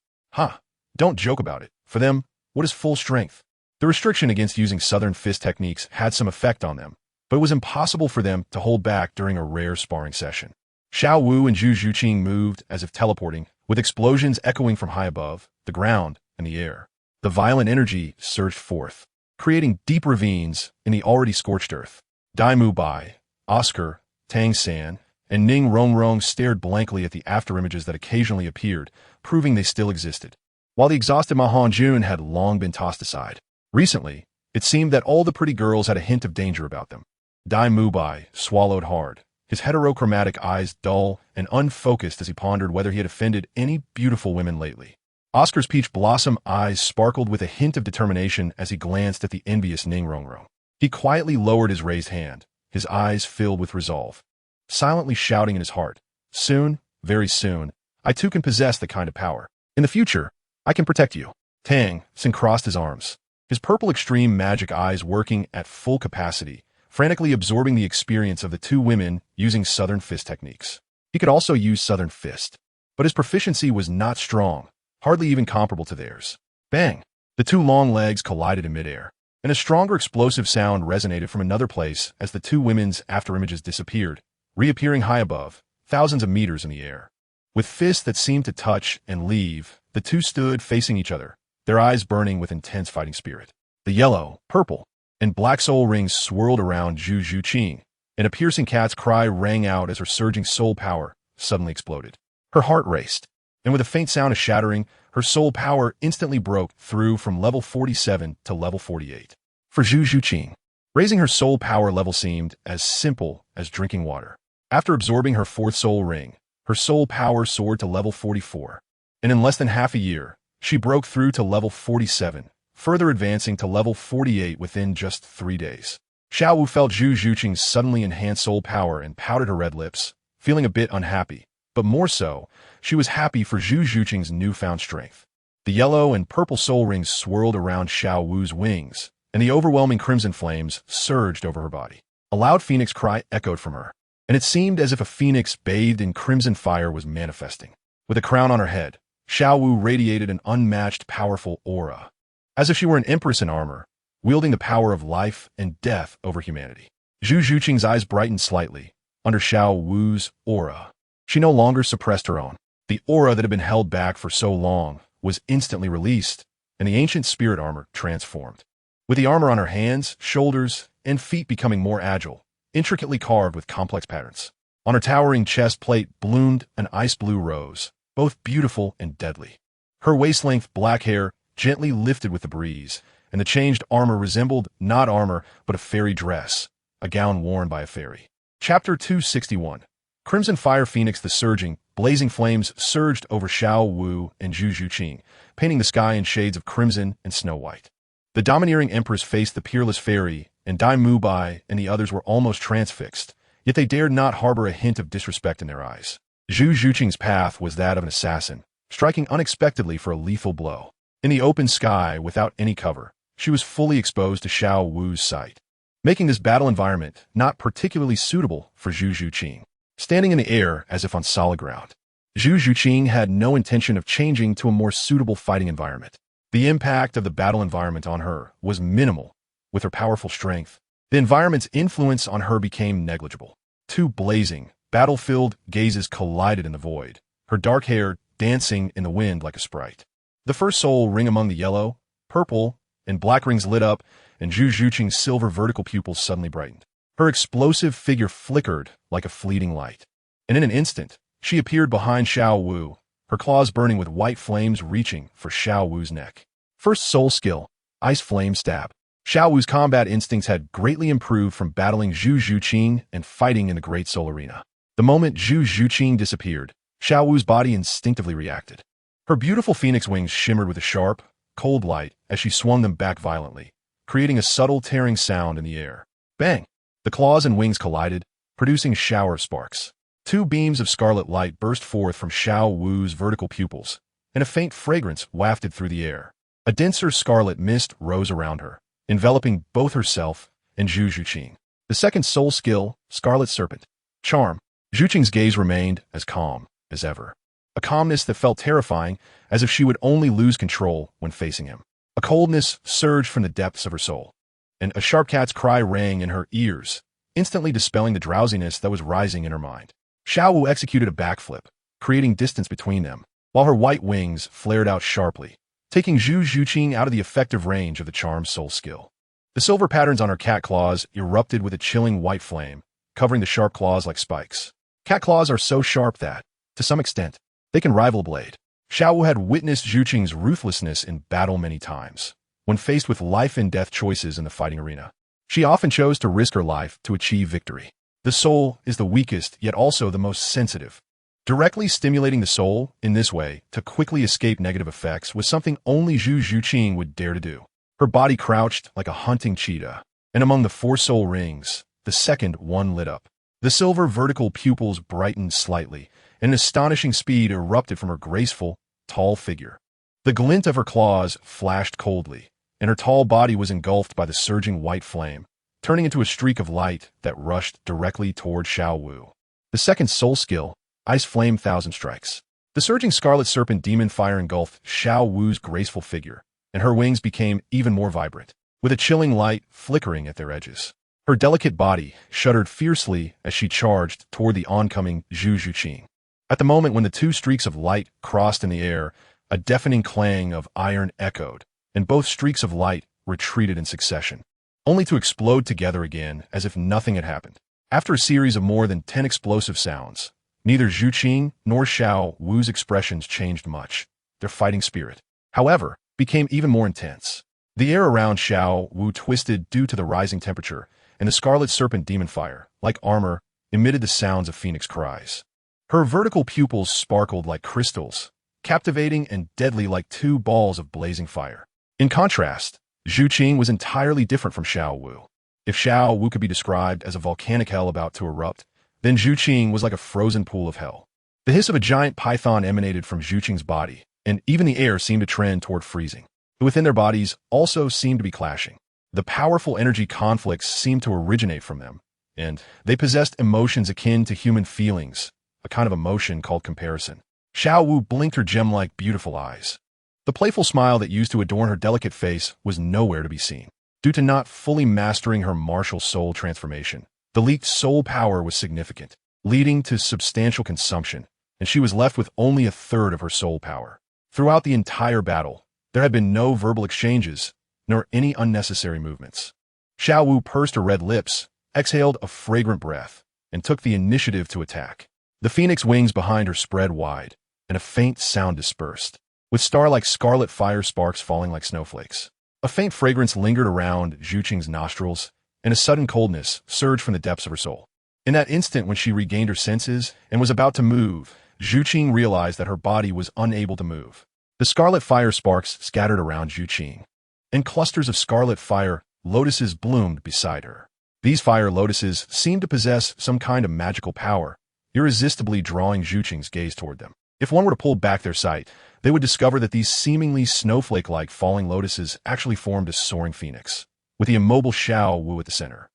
Don't joke about it. For them, what is full strength? The restriction against using southern fist techniques had some effect on them, but it was impossible for them to hold back during a rare sparring session. Xiao Wu and Zhu Zhuqing moved as if teleporting, with explosions echoing from high above, the ground, and the air. The violent energy surged forth, creating deep ravines in the already scorched earth. Dai Mu Bai, Oscar, Tang San, and Ning Rongrong stared blankly at the afterimages that occasionally appeared, proving they still existed. While the exhausted Ma Hongjun had long been tossed aside, recently, it seemed that all the pretty girls had a hint of danger about them. Dai Mu Bai swallowed hard, his heterochromatic eyes dull and unfocused as he pondered whether he had offended any beautiful women lately. Oscar's peach blossom eyes sparkled with a hint of determination as he glanced at the envious Ning Rongrong. He quietly lowered his raised hand, his eyes filled with resolve, silently shouting in his heart, "Soon, very soon, I too can possess the kind of power. In the future, I can protect you." Tang San crossed his arms, his purple extreme magic eyes working at full capacity, frantically absorbing the experience of the two women using Southern Fist techniques. He could also use Southern Fist, but his proficiency was not strong, hardly even comparable to theirs. Bang! The two long legs collided in midair, and a stronger explosive sound resonated from another place as the two women's afterimages disappeared, reappearing high above, thousands of meters in the air. With fists that seemed to touch and leave, the two stood facing each other, their eyes burning with intense fighting spirit. The yellow, purple, and black soul rings swirled around Zhu Zhuqing, and a piercing cat's cry rang out as her surging soul power suddenly exploded. Her heart raced, and with a faint sound of shattering, her soul power instantly broke through from level 47 to level 48. For Zhu Zhuqing, raising her soul power level seemed as simple as drinking water. After absorbing her fourth soul ring, her soul power soared to level 44, and in less than half a year, she broke through to level 47, further advancing to level 48 within just 3 days. Xiao Wu felt Zhu Zhuqing's suddenly enhanced soul power and pouted her red lips, feeling a bit unhappy. But more so, she was happy for Zhu Zhuqing's newfound strength. The yellow and purple soul rings swirled around Xiao Wu's wings, and the overwhelming crimson flames surged over her body. A loud phoenix cry echoed from her, and it seemed as if a phoenix bathed in crimson fire was manifesting. With a crown on her head, Xiao Wu radiated an unmatched, powerful aura, as if she were an empress in armor, wielding the power of life and death over humanity. Zhu Zhuqing's eyes brightened slightly under Xiao Wu's aura. She no longer suppressed her own. The aura that had been held back for so long was instantly released, and the ancient spirit armor transformed. With the armor on her hands, shoulders, and feet becoming more agile, intricately carved with complex patterns. On her towering chest plate bloomed an ice blue rose, both beautiful and deadly. Her waist-length black hair gently lifted with the breeze, and the changed armor resembled not armor but a fairy dress, a gown worn by a fairy. Chapter 261. Crimson Fire Phoenix. The surging, blazing flames surged over Xiao Wu and Zhu Zhuqing, painting the sky in shades of crimson and snow white. The domineering empress faced the peerless fairy, and Dai Mubai and the others were almost transfixed, yet they dared not harbor a hint of disrespect in their eyes. Zhu Zhuqing's path was that of an assassin, striking unexpectedly for a lethal blow. In the open sky, without any cover, she was fully exposed to Xiao Wu's sight, making this battle environment not particularly suitable for Zhu Zhuqing. Standing in the air as if on solid ground, Zhu Zhuqing had no intention of changing to a more suitable fighting environment. The impact of the battle environment on her was minimal. With her powerful strength, the environment's influence on her became negligible. Two blazing, battle-filled gazes collided in the void, her dark hair dancing in the wind like a sprite. The first soul ring among the yellow, purple, and black rings lit up, and Zhu Zhuqing's silver vertical pupils suddenly brightened. Her explosive figure flickered like a fleeting light, and in an instant, she appeared behind Xiao Wu, her claws burning with white flames reaching for Xiao Wu's neck. First soul skill, Ice Flame Stab. Xiao Wu's combat instincts had greatly improved from battling Zhu Zhuqing and fighting in the Great Soul Arena. The moment Zhu Zhuqing disappeared, Xiao Wu's body instinctively reacted. Her beautiful phoenix wings shimmered with a sharp, cold light as she swung them back violently, creating a subtle tearing sound in the air. Bang! The claws and wings collided, producing a shower of sparks. Two beams of scarlet light burst forth from Xiao Wu's vertical pupils, and a faint fragrance wafted through the air. A denser scarlet mist rose around her, enveloping both herself and Zhu Zhuqing. The second soul skill, Scarlet Serpent. Charm. Zhuqing's gaze remained as calm as ever. A calmness that felt terrifying, as if she would only lose control when facing him. A coldness surged from the depths of her soul, and a sharp cat's cry rang in her ears, instantly dispelling the drowsiness that was rising in her mind. Xiao Wu executed a backflip, creating distance between them, while her white wings flared out sharply, taking Zhu Zhuqing out of the effective range of the charmed soul skill. The silver patterns on her cat claws erupted with a chilling white flame, covering the sharp claws like spikes. Cat claws are so sharp that, to some extent, they can rival a blade. Xiao Wu had witnessed Zhuqing's ruthlessness in battle many times. When faced with life and death choices in the fighting arena, she often chose to risk her life to achieve victory. The soul is the weakest, yet also the most sensitive. Directly stimulating the soul, in this way, to quickly escape negative effects was something only Zhu Zhuqing would dare to do. Her body crouched like a hunting cheetah, and among the four soul rings, the second one lit up. The silver vertical pupils brightened slightly, and an astonishing speed erupted from her graceful, tall figure. The glint of her claws flashed coldly, and her tall body was engulfed by the surging white flame, turning into a streak of light that rushed directly toward Xiao Wu. The second soul skill, Ice Flame Thousand Strikes. The surging Scarlet Serpent demon fire engulfed Xiao Wu's graceful figure, and her wings became even more vibrant, with a chilling light flickering at their edges. Her delicate body shuddered fiercely as she charged toward the oncoming Zhu Zhuqing. At the moment when the two streaks of light crossed in the air, a deafening clang of iron echoed, and both streaks of light retreated in succession, only to explode together again as if nothing had happened. After a series of more than 10 explosive sounds, neither Zhuqing nor Xiao Wu's expressions changed much. Their fighting spirit, however, became even more intense. The air around Xiao Wu twisted due to the rising temperature, and the Scarlet Serpent demon fire, like armor, emitted the sounds of phoenix cries. Her vertical pupils sparkled like crystals, captivating and deadly like two balls of blazing fire. In contrast, Zhu Qing was entirely different from Xiao Wu. If Xiao Wu could be described as a volcanic hell about to erupt, then Zhu Qing was like a frozen pool of hell. The hiss of a giant python emanated from Zhu Qing's body, and even the air seemed to trend toward freezing. Within their bodies also seemed to be clashing. The powerful energy conflicts seemed to originate from them, and they possessed emotions akin to human feelings, a kind of emotion called comparison. Xiao Wu blinked her gem-like beautiful eyes. The playful smile that used to adorn her delicate face was nowhere to be seen. Due to not fully mastering her martial soul transformation, the leaked soul power was significant, leading to substantial consumption, and she was left with only a third of her soul power. Throughout the entire battle, there had been no verbal exchanges, nor any unnecessary movements. Xiao Wu pursed her red lips, exhaled a fragrant breath, and took the initiative to attack. The phoenix wings behind her spread wide, and a faint sound dispersed, with star-like scarlet fire sparks falling like snowflakes. A faint fragrance lingered around Zhu Qing's nostrils, and a sudden coldness surged from the depths of her soul. In that instant when she regained her senses and was about to move, Zhu Qing realized that her body was unable to move. The scarlet fire sparks scattered around Zhu Qing, and clusters of scarlet fire lotuses bloomed beside her. These fire lotuses seemed to possess some kind of magical power, irresistibly drawing Zhu Qing's gaze toward them. If one were to pull back their sight, they would discover that these seemingly snowflake-like falling lotuses actually formed a soaring phoenix, with the immobile Xiao Wu at the center.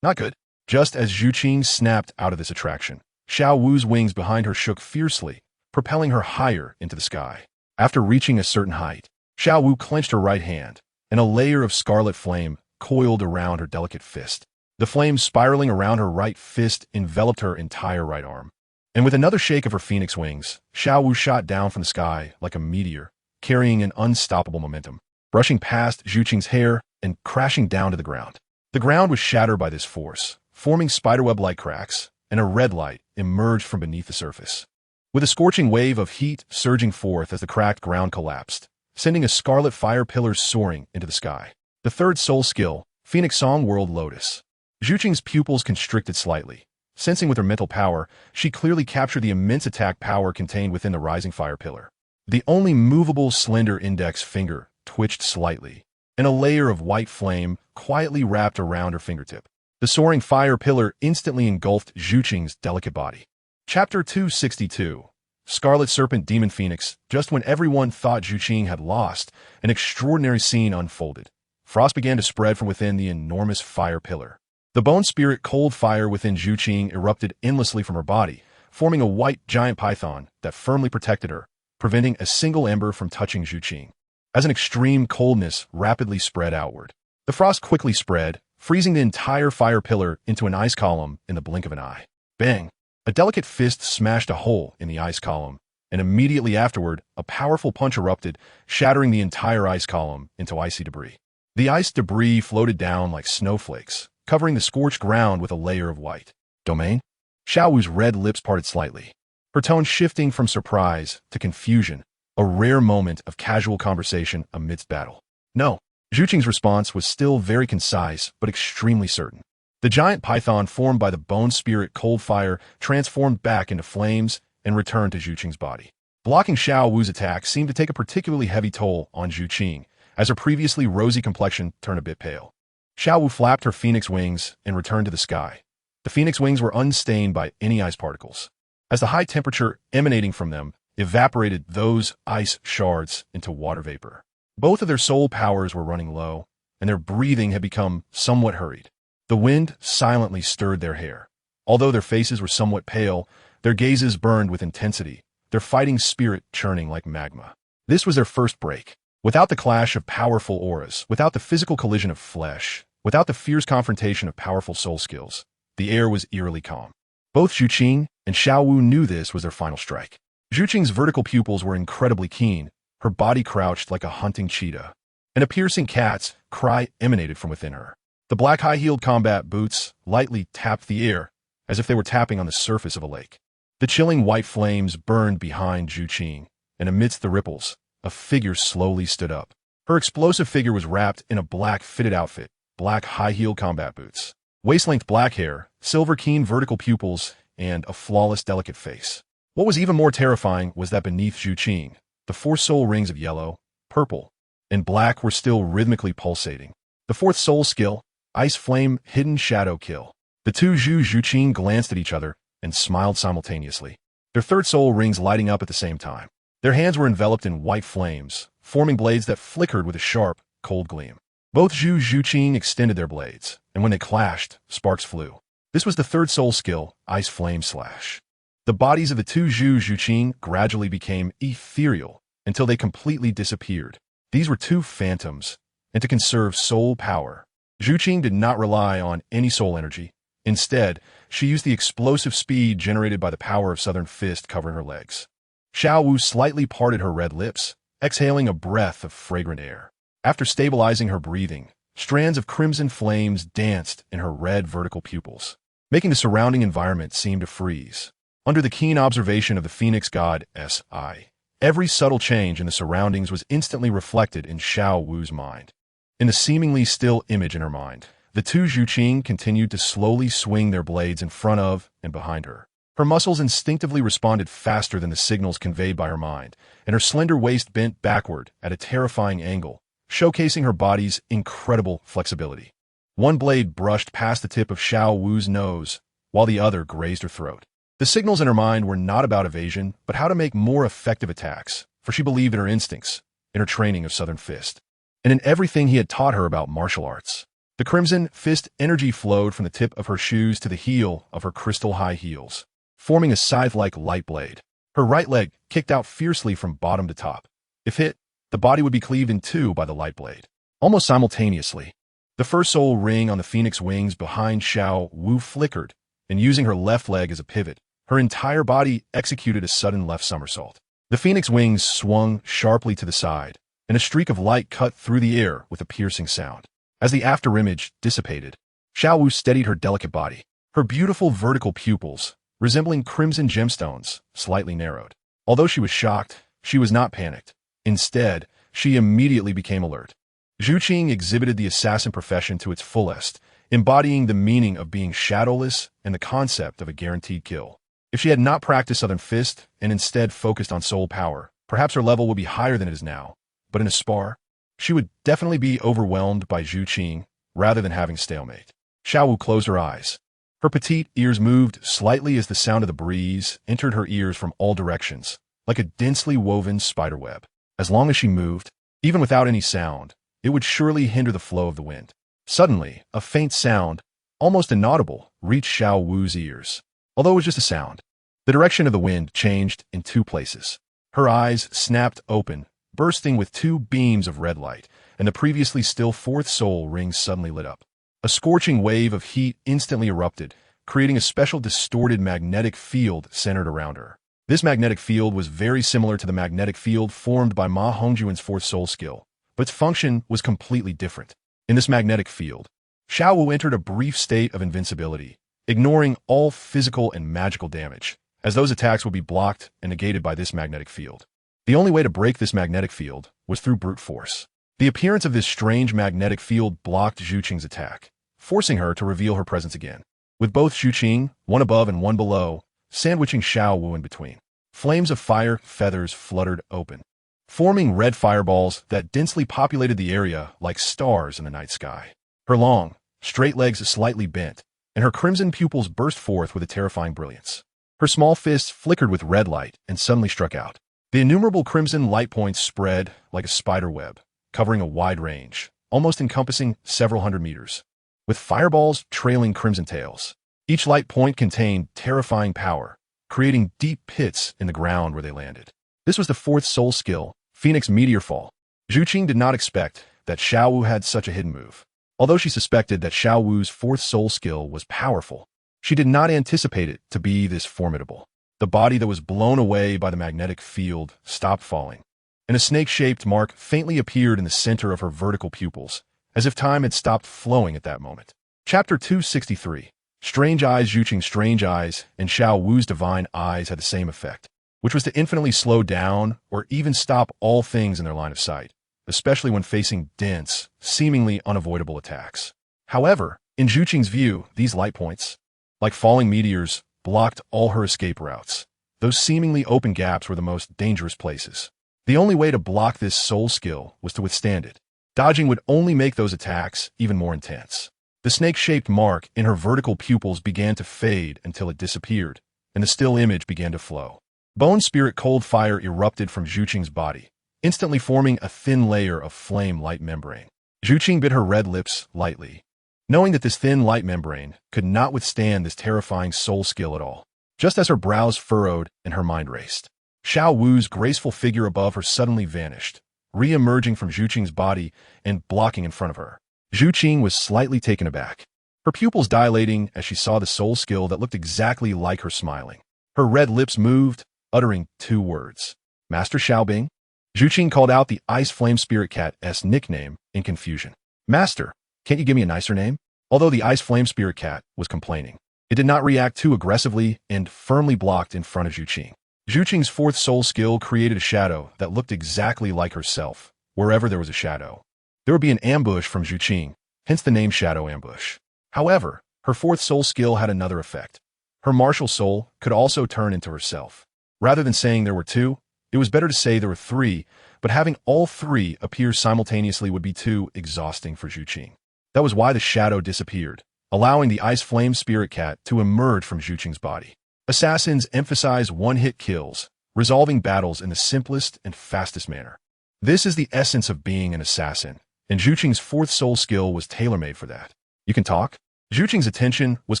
Not good. Just as Zhu Qing snapped out of this attraction, Xiao Wu's wings behind her shook fiercely, propelling her higher into the sky. After reaching a certain height, Xiao Wu clenched her right hand, and a layer of scarlet flame coiled around her delicate fist. The flame spiraling around her right fist enveloped her entire right arm. And with another shake of her phoenix wings, Xiao Wu shot down from the sky like a meteor, carrying an unstoppable momentum, brushing past Zhu Qing's hair and crashing down to the ground. The ground was shattered by this force, forming spiderweb-like cracks, and a red light emerged from beneath the surface. With a scorching wave of heat surging forth as the cracked ground collapsed, sending a scarlet fire pillar soaring into the sky. The third soul skill, Phoenix Song World Lotus. Zhu Qing's pupils constricted slightly. Sensing with her mental power, she clearly captured the immense attack power contained within the rising fire pillar. The only movable slender index finger twitched slightly, and a layer of white flame quietly wrapped around her fingertip. The soaring fire pillar instantly engulfed Zhu Qing's delicate body. Chapter 262. Scarlet Serpent Demon Phoenix. Just when everyone thought Zhu Qing had lost, an extraordinary scene unfolded. Frost began to spread from within the enormous fire pillar. The bone spirit cold fire within Zhu Qing erupted endlessly from her body, forming a white giant python that firmly protected her, preventing a single ember from touching Zhu Qing. As an extreme coldness rapidly spread outward, the frost quickly spread, freezing the entire fire pillar into an ice column in the blink of an eye. Bang! A delicate fist smashed a hole in the ice column, and immediately afterward, a powerful punch erupted, shattering the entire ice column into icy debris. The ice debris floated down like snowflakes, covering the scorched ground with a layer of white. Domain? Xiao Wu's red lips parted slightly, her tone shifting from surprise to confusion, a rare moment of casual conversation amidst battle. No. Zhu Qing's response was still very concise, but extremely certain. The giant python formed by the bone spirit cold fire transformed back into flames and returned to Zhu Qing's body. Blocking Xiao Wu's attack seemed to take a particularly heavy toll on Zhu Qing, as her previously rosy complexion turned a bit pale. Xiao Wu flapped her phoenix wings and returned to the sky. The phoenix wings were unstained by any ice particles, as the high temperature emanating from them evaporated those ice shards into water vapor. Both of their soul powers were running low, and their breathing had become somewhat hurried. The wind silently stirred their hair. Although their faces were somewhat pale, their gazes burned with intensity, their fighting spirit churning like magma. This was their first break. Without the clash of powerful auras, without the physical collision of flesh, without the fierce confrontation of powerful soul skills, the air was eerily calm. Both Zhu Qing and Xiao Wu knew this was their final strike. Zhu Qing's vertical pupils were incredibly keen, her body crouched like a hunting cheetah, and a piercing cat's cry emanated from within her. The black high-heeled combat boots lightly tapped the air, as if they were tapping on the surface of a lake. The chilling white flames burned behind Zhu Qing, and amidst the ripples, a figure slowly stood up. Her explosive figure was wrapped in a black fitted outfit, black high-heeled combat boots, waist-length black hair, silver keen vertical pupils, and a flawless delicate face. What was even more terrifying was that beneath Zhu Qing, the four soul rings of yellow, purple, and black were still rhythmically pulsating. The fourth soul skill, Ice Flame Hidden Shadow Kill. The two Zhu glanced at each other and smiled simultaneously, their third soul rings lighting up at the same time. Their hands were enveloped in white flames, forming blades that flickered with a sharp, cold gleam. Both Zhu extended their blades, and when they clashed, sparks flew. This was the third soul skill, Ice Flame Slash. The bodies of the two Zhu gradually became ethereal until they completely disappeared. These were two phantoms, and to conserve soul power, Zhu did not rely on any soul energy. Instead, she used the explosive speed generated by the power of Southern Fist covering her legs. Xiao Wu slightly parted her red lips, exhaling a breath of fragrant air. After stabilizing her breathing, strands of crimson flames danced in her red vertical pupils, making the surrounding environment seem to freeze. Under the keen observation of the Phoenix God's eye, every subtle change in the surroundings was instantly reflected in Xiao Wu's mind. In the seemingly still image in her mind, the two Zhu continued to slowly swing their blades in front of and behind her. Her muscles instinctively responded faster than the signals conveyed by her mind, and her slender waist bent backward at a terrifying angle, showcasing her body's incredible flexibility. One blade brushed past the tip of Xiao Wu's nose, while the other grazed her throat. The signals in her mind were not about evasion, but how to make more effective attacks, for she believed in her instincts, in her training of Southern Fist, and in everything he had taught her about martial arts. The crimson fist energy flowed from the tip of her shoes to the heel of her crystal high heels, forming a scythe-like light blade. Her right leg kicked out fiercely from bottom to top. If hit, the body would be cleaved in two by the light blade. Almost simultaneously, the first soul ring on the phoenix wings behind Xiao Wu flickered, and using her left leg as a pivot, her entire body executed a sudden left somersault. The phoenix wings swung sharply to the side, and a streak of light cut through the air with a piercing sound. As the afterimage dissipated, Xiao Wu steadied her delicate body. Her beautiful vertical pupils, resembling crimson gemstones, slightly narrowed. Although she was shocked, she was not panicked. Instead, she immediately became alert. Zhu exhibited the assassin profession to its fullest, embodying the meaning of being shadowless and the concept of a guaranteed kill. If she had not practiced Southern Fist and instead focused on soul power, perhaps her level would be higher than it is now. But in a spar, she would definitely be overwhelmed by Zhu rather than having stalemate. Xiao Wu closed her eyes. Her petite ears moved slightly as the sound of the breeze entered her ears from all directions, like a densely woven spiderweb. As long as she moved, even without any sound, it would surely hinder the flow of the wind. Suddenly, a faint sound, almost inaudible, reached Xiao Wu's ears. Although it was just a sound, the direction of the wind changed in two places. Her eyes snapped open, bursting with two beams of red light, and the previously still fourth soul ring suddenly lit up. A scorching wave of heat instantly erupted, creating a special distorted magnetic field centered around her. This magnetic field was very similar to the magnetic field formed by Ma Hongjuan's fourth soul skill, but its function was completely different. In this magnetic field, Xiao Wu entered a brief state of invincibility, ignoring all physical and magical damage, as those attacks would be blocked and negated by this magnetic field. The only way to break this magnetic field was through brute force. The appearance of this strange magnetic field blocked Zhu attack, forcing her to reveal her presence again. With both Zhu, one above and one below, sandwiching Xiao Wu in between. Flames of fire feathers fluttered open, forming red fireballs that densely populated the area like stars in the night sky. Her long, straight legs slightly bent, and her crimson pupils burst forth with a terrifying brilliance. Her small fists flickered with red light and suddenly struck out. The innumerable crimson light points spread like a spider web, covering a wide range, almost encompassing several hundred meters, with fireballs trailing crimson tails. Each light point contained terrifying power, creating deep pits in the ground where they landed. This was the fourth soul skill, Phoenix Meteor Fall. Zhu did not expect that Xiao Wu had such a hidden move. Although she suspected that Xiao Wu's fourth soul skill was powerful, she did not anticipate it to be this formidable. The body that was blown away by the magnetic field stopped falling, and a snake-shaped mark faintly appeared in the center of her vertical pupils, as if time had stopped flowing at that moment. Chapter 263. Strange Eyes. Zhu strange eyes and Xiao Wu's divine eyes had the same effect, which was to infinitely slow down or even stop all things in their line of sight, especially when facing dense, seemingly unavoidable attacks. However, in Zhu view, these light points, like falling meteors, blocked all her escape routes. Those seemingly open gaps were the most dangerous places. The only way to block this soul skill was to withstand it. Dodging would only make those attacks even more intense. The snake-shaped mark in her vertical pupils began to fade until it disappeared, and the still image began to flow. Bone spirit cold fire erupted from Zhu Qing's body, instantly forming a thin layer of flame light membrane. Zhu Qing bit her red lips lightly, knowing that this thin light membrane could not withstand this terrifying soul skill at all. Just as her brows furrowed and her mind raced, Xiao Wu's graceful figure above her suddenly vanished, re-emerging from Zhu Qing's body and blocking in front of her. Zhu Qing was slightly taken aback, her pupils dilating as she saw the soul skill that looked exactly like her smiling. Her red lips moved, uttering two words. Master Xiaobing? Zhu Qing called out the Ice Flame Spirit Cat's nickname in confusion. Master, can't you give me a nicer name? Although the Ice Flame Spirit Cat was complaining, it did not react too aggressively and firmly blocked in front of Zhu Qing. Zhu Qing's fourth soul skill created a shadow that looked exactly like herself, wherever there was a shadow. There would be an ambush from Zhu Qing, hence the name Shadow Ambush. However, her fourth soul skill had another effect. Her martial soul could also turn into herself. Rather than saying there were two, it was better to say there were three, but having all three appear simultaneously would be too exhausting for Zhu Qing. That was why the shadow disappeared, allowing the Ice Flame Spirit Cat to emerge from Zhu Qing's body. Assassins emphasize one-hit kills, resolving battles in the simplest and fastest manner. This is the essence of being an assassin, and Zhu Qing's fourth soul skill was tailor-made for that. You can talk? Zhu Qing's attention was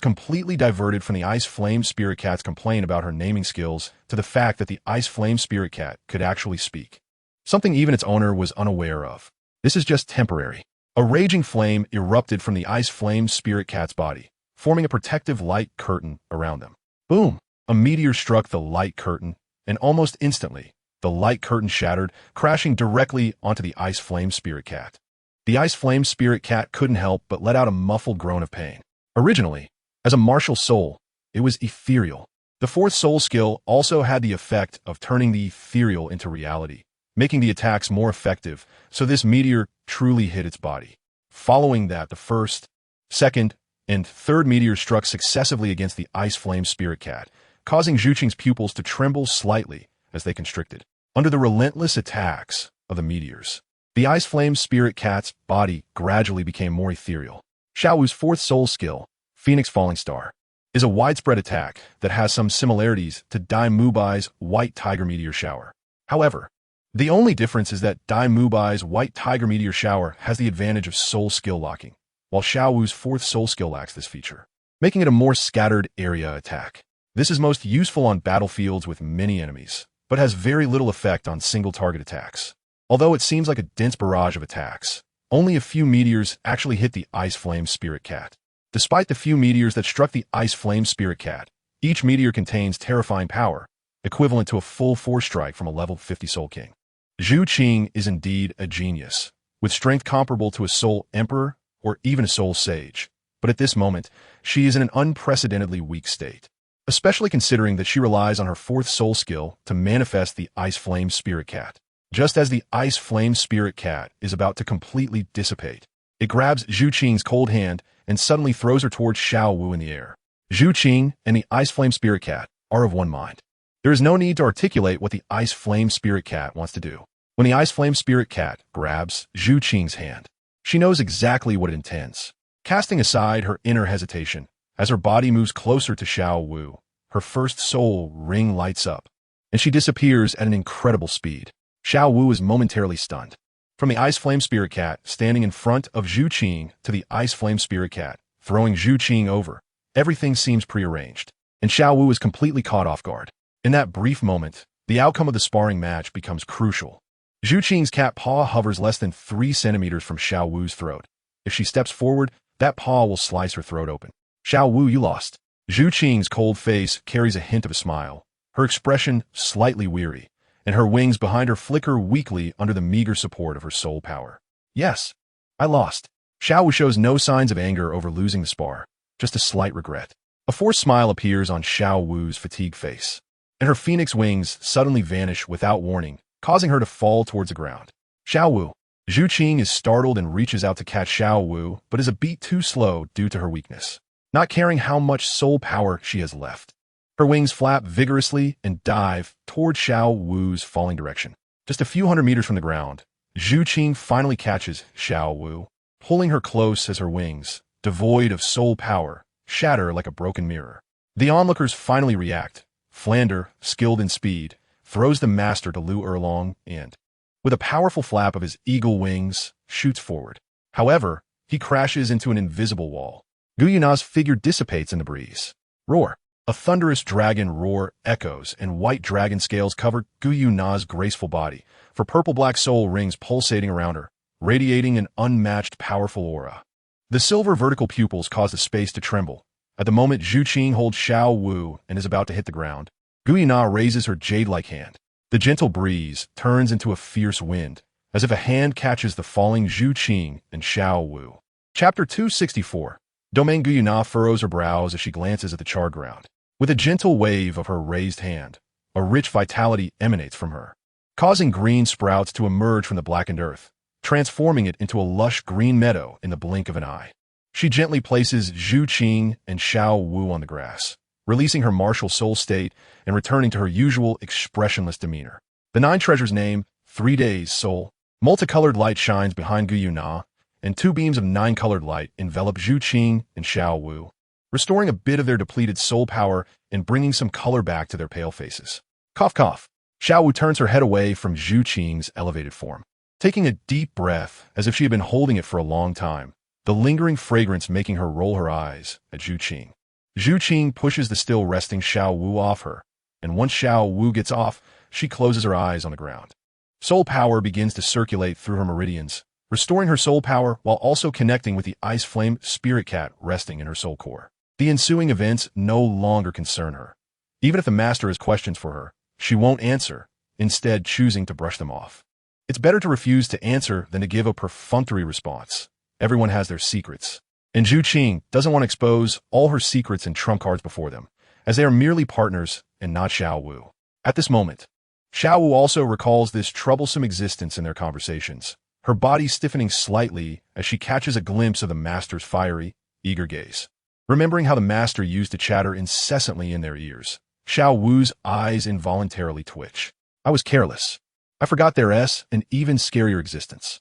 completely diverted from the Ice Flame Spirit Cat's complaint about her naming skills to the fact that the Ice Flame Spirit Cat could actually speak, something even its owner was unaware of. This is just temporary. A raging flame erupted from the Ice Flame Spirit Cat's body, forming a protective light curtain around them. Boom! A meteor struck the light curtain, and almost instantly, the light curtain shattered, crashing directly onto the Ice Flame Spirit Cat. The Ice Flame Spirit Cat couldn't help but let out a muffled groan of pain. Originally, as a martial soul, it was ethereal. The fourth soul skill also had the effect of turning the ethereal into reality, making the attacks more effective, so this meteor truly hit its body. Following that, the first, second, and third meteors struck successively against the Ice Flame Spirit Cat, causing Zhu Qing's pupils to tremble slightly as they constricted. Under the relentless attacks of the meteors, the Ice Flame Spirit Cat's body gradually became more ethereal. Xiao Wu's fourth soul skill, Phoenix Falling Star, is a widespread attack that has some similarities to Dai Mubai's White Tiger Meteor Shower. However, the only difference is that Dai Mubai's White Tiger Meteor Shower has the advantage of soul skill locking, while Xiao Wu's fourth soul skill lacks this feature, making it a more scattered area attack. This is most useful on battlefields with many enemies, but has very little effect on single-target attacks. Although it seems like a dense barrage of attacks, only a few meteors actually hit the Ice Flame Spirit Cat. Despite the few meteors that struck the Ice Flame Spirit Cat, each meteor contains terrifying power, equivalent to a full force strike from a level 50 Soul King. Zhu Qing is indeed a genius, with strength comparable to a Soul Emperor or even a Soul Sage, but at this moment, she is in an unprecedentedly weak state, especially considering that she relies on her fourth soul skill to manifest the Ice Flame Spirit Cat. Just as the Ice Flame Spirit Cat is about to completely dissipate, it grabs Zhu Qing's cold hand and suddenly throws her towards Xiao Wu in the air. Zhu Qing and the Ice Flame Spirit Cat are of one mind. There is no need to articulate what the Ice Flame Spirit Cat wants to do. When the Ice Flame Spirit Cat grabs Zhu Qing's hand, she knows exactly what it intends. Casting aside her inner hesitation, as her body moves closer to Xiao Wu, her first soul ring lights up, and she disappears at an incredible speed. Xiao Wu is momentarily stunned. From the Ice Flame Spirit Cat standing in front of Zhu Qing to the Ice Flame Spirit Cat throwing Zhu Qing over, everything seems prearranged, and Xiao Wu is completely caught off guard. In that brief moment, the outcome of the sparring match becomes crucial. Zhu Qing's cat paw hovers less than 3 centimeters from Xiao Wu's throat. If she steps forward, that paw will slice her throat open. Xiao Wu, you lost. Zhu Qing's cold face carries a hint of a smile, her expression slightly weary, and her wings behind her flicker weakly under the meager support of her soul power. Yes, I lost. Xiao Wu shows no signs of anger over losing the spar, just a slight regret. A forced smile appears on Xiao Wu's fatigued face, and her phoenix wings suddenly vanish without warning, causing her to fall towards the ground. Xiao Wu. Zhu Qing is startled and reaches out to catch Xiao Wu, but is a beat too slow due to her weakness, not caring how much soul power she has left. Her wings flap vigorously and dive toward Xiao Wu's falling direction. Just a few hundred meters from the ground, Zhu Qing finally catches Xiao Wu, pulling her close as her wings, devoid of soul power, shatter like a broken mirror. The onlookers finally react. Flander, skilled in speed, throws the master to Lu Erlong and, with a powerful flap of his eagle wings, shoots forward. However, he crashes into an invisible wall. Gu Yuna's figure dissipates in the breeze. Roar! A thunderous dragon roar echoes, and white dragon scales cover Gu Yuna's graceful body, for purple-black soul rings pulsating around her, radiating an unmatched powerful aura. The silver vertical pupils cause the space to tremble. At the moment Zhu Qing holds Xiao Wu and is about to hit the ground, Gu Yuna raises her jade-like hand. The gentle breeze turns into a fierce wind, as if a hand catches the falling Zhu Qing and Xiao Wu. Chapter 264. Domain. Gu Yuna furrows her brows as she glances at the charred ground. With a gentle wave of her raised hand, a rich vitality emanates from her, causing green sprouts to emerge from the blackened earth, transforming it into a lush green meadow in the blink of an eye. She gently places Zhu Qing and Xiao Wu on the grass, releasing her martial soul state and returning to her usual expressionless demeanor. The 9 treasures name, 3 days soul. Multicolored light shines behind Gu Yuna, and 2 beams of 9-colored light envelop Zhu Qing and Xiao Wu, restoring a bit of their depleted soul power and bringing some color back to their pale faces. Cough, cough. Xiao Wu turns her head away from Zhu Qing's elevated form, taking a deep breath as if she had been holding it for a long time, the lingering fragrance making her roll her eyes at Zhu Qing. Zhu Qing pushes the still resting Xiao Wu off her, and once Xiao Wu gets off, she closes her eyes on the ground. Soul power begins to circulate through her meridians, restoring her soul power while also connecting with the ice flame spirit cat resting in her soul core. The ensuing events no longer concern her. Even if the master has questions for her, she won't answer, instead choosing to brush them off. It's better to refuse to answer than to give a perfunctory response. Everyone has their secrets, and Zhu Qing doesn't want to expose all her secrets and trump cards before them, as they are merely partners and not Xiao Wu. At this moment, Xiao Wu also recalls this troublesome existence in their conversations, her body stiffening slightly as she catches a glimpse of the master's fiery, eager gaze. Remembering how the master used to chatter incessantly in their ears, Xiao Wu's eyes involuntarily twitch. I was careless. I forgot their and even scarier existence.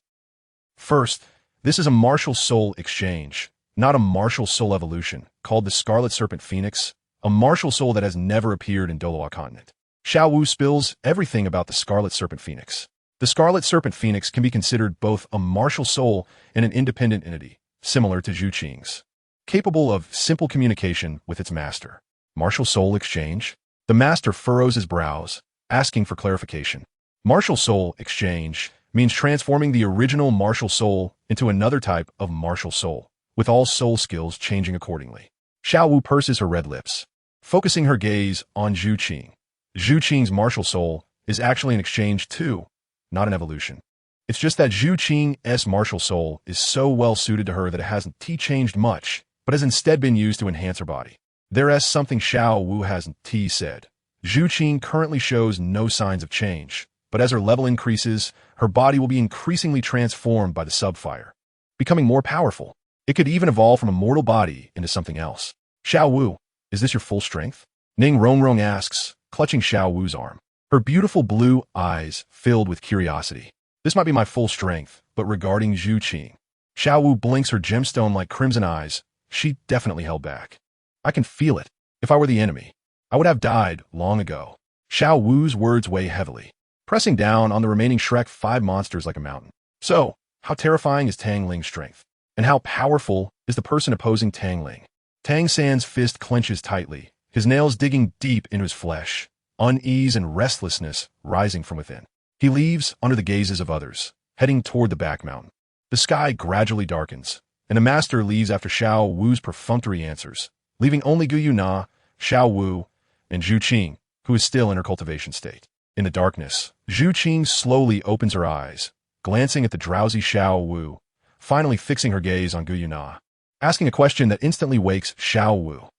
First, this is a martial soul exchange, not a martial soul evolution, called the Scarlet Serpent Phoenix, a martial soul that has never appeared in Douluo continent. Xiao Wu spills everything about the Scarlet Serpent Phoenix. The Scarlet Serpent Phoenix can be considered both a martial soul and an independent entity, similar to Zhu Qing's, capable of simple communication with its master. Martial soul exchange? The master furrows his brows, asking for clarification. Martial soul exchange means transforming the original martial soul into another type of martial soul, with all soul skills changing accordingly. Xiao Wu purses her red lips, focusing her gaze on Zhu Qing. Zhu Qing's martial soul is actually an exchange too, not an evolution. It's just that Zhu Qing's martial soul is so well suited to her that it hasn't changed much, but has instead been used to enhance her body. There's something Xiao Wu hasn't said. Zhu Qing currently shows no signs of change, but as her level increases, her body will be increasingly transformed by the subfire, becoming more powerful. It could even evolve from a mortal body into something else. Xiao Wu, is this your full strength? Ning Rongrong asks, clutching Xiao Wu's arm, her beautiful blue eyes filled with curiosity. This might be my full strength, but regarding Zhu Qing. Xiao Wu blinks her gemstone-like crimson eyes. She definitely held back. I can feel it. If I were the enemy, I would have died long ago. Xiao Wu's words weigh heavily, pressing down on the remaining Shrek 5 monsters like a mountain. So, how terrifying is Tang Ling's strength? And how powerful is the person opposing Tang Ling? Tang San's fist clenches tightly, his nails digging deep into his flesh, unease and restlessness rising from within. He leaves under the gazes of others, heading toward the back mountain. The sky gradually darkens, and the master leaves after Xiao Wu's perfunctory answers, leaving only Gu Yuna, Xiao Wu, and Zhu Qing, who is still in her cultivation state. In the darkness, Zhu Qing slowly opens her eyes, glancing at the drowsy Xiao Wu, finally fixing her gaze on Gu Yuna, asking a question that instantly wakes Xiao Wu.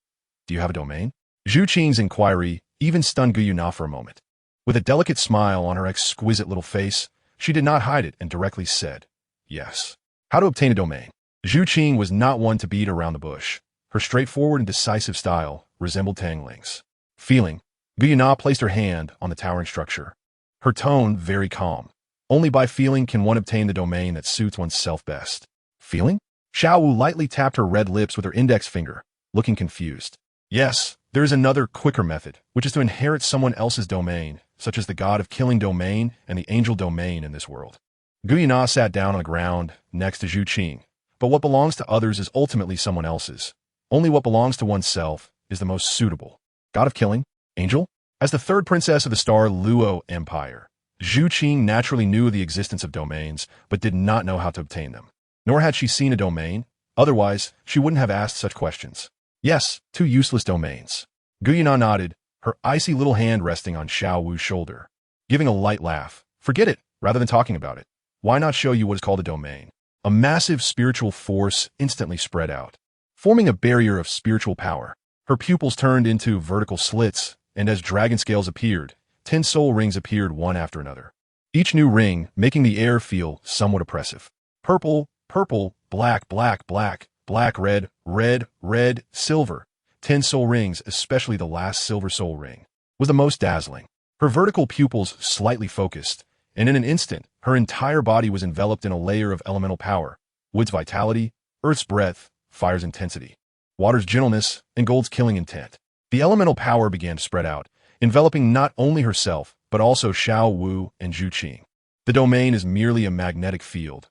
Do you have a domain? Zhu Qing's inquiry even stunned Gu Yuna for a moment. With a delicate smile on her exquisite little face, she did not hide it and directly said, yes. How to obtain a domain? Zhu Qing was not one to beat around the bush. Her straightforward and decisive style resembled Tang Ling's. Feeling, Gu Yuna placed her hand on the towering structure. her tone very calm. Only by feeling can one obtain the domain that suits oneself best. Feeling? Xiao Wu lightly tapped her red lips with her index finger, looking confused. Yes, there is another, quicker method, which is to inherit someone else's domain, such as the god of killing domain and the angel domain in this world. Gu Yuna sat down on the ground, next to Zhu Qing. But what belongs to others is ultimately someone else's. Only what belongs to oneself is the most suitable. God of killing? Angel? As the third princess of the Star Luo Empire, Zhu Qing naturally knew the existence of domains, but did not know how to obtain them. Nor had she seen a domain, otherwise she wouldn't have asked such questions. Yes, 2 useless domains. Gu Yuna nodded, her icy little hand resting on Xiao Wu's shoulder. Giving a light laugh. Forget it, rather than talking about it. Why not show you what is called a domain? A massive spiritual force instantly spread out, forming a barrier of spiritual power. Her pupils turned into vertical slits, and as dragon scales appeared, 10 soul rings appeared one after another. Each new ring making the air feel somewhat oppressive. Purple, purple, black, black, black, black, red, red, red, silver. 10 soul rings, especially the last silver soul ring, was the most dazzling. Her vertical pupils slightly focused, and in an instant, her entire body was enveloped in a layer of elemental power, wood's vitality, earth's breath, fire's intensity, water's gentleness, and gold's killing intent. The elemental power began to spread out, enveloping not only herself, but also Xiao Wu and Zhu Qing. The domain is merely a magnetic field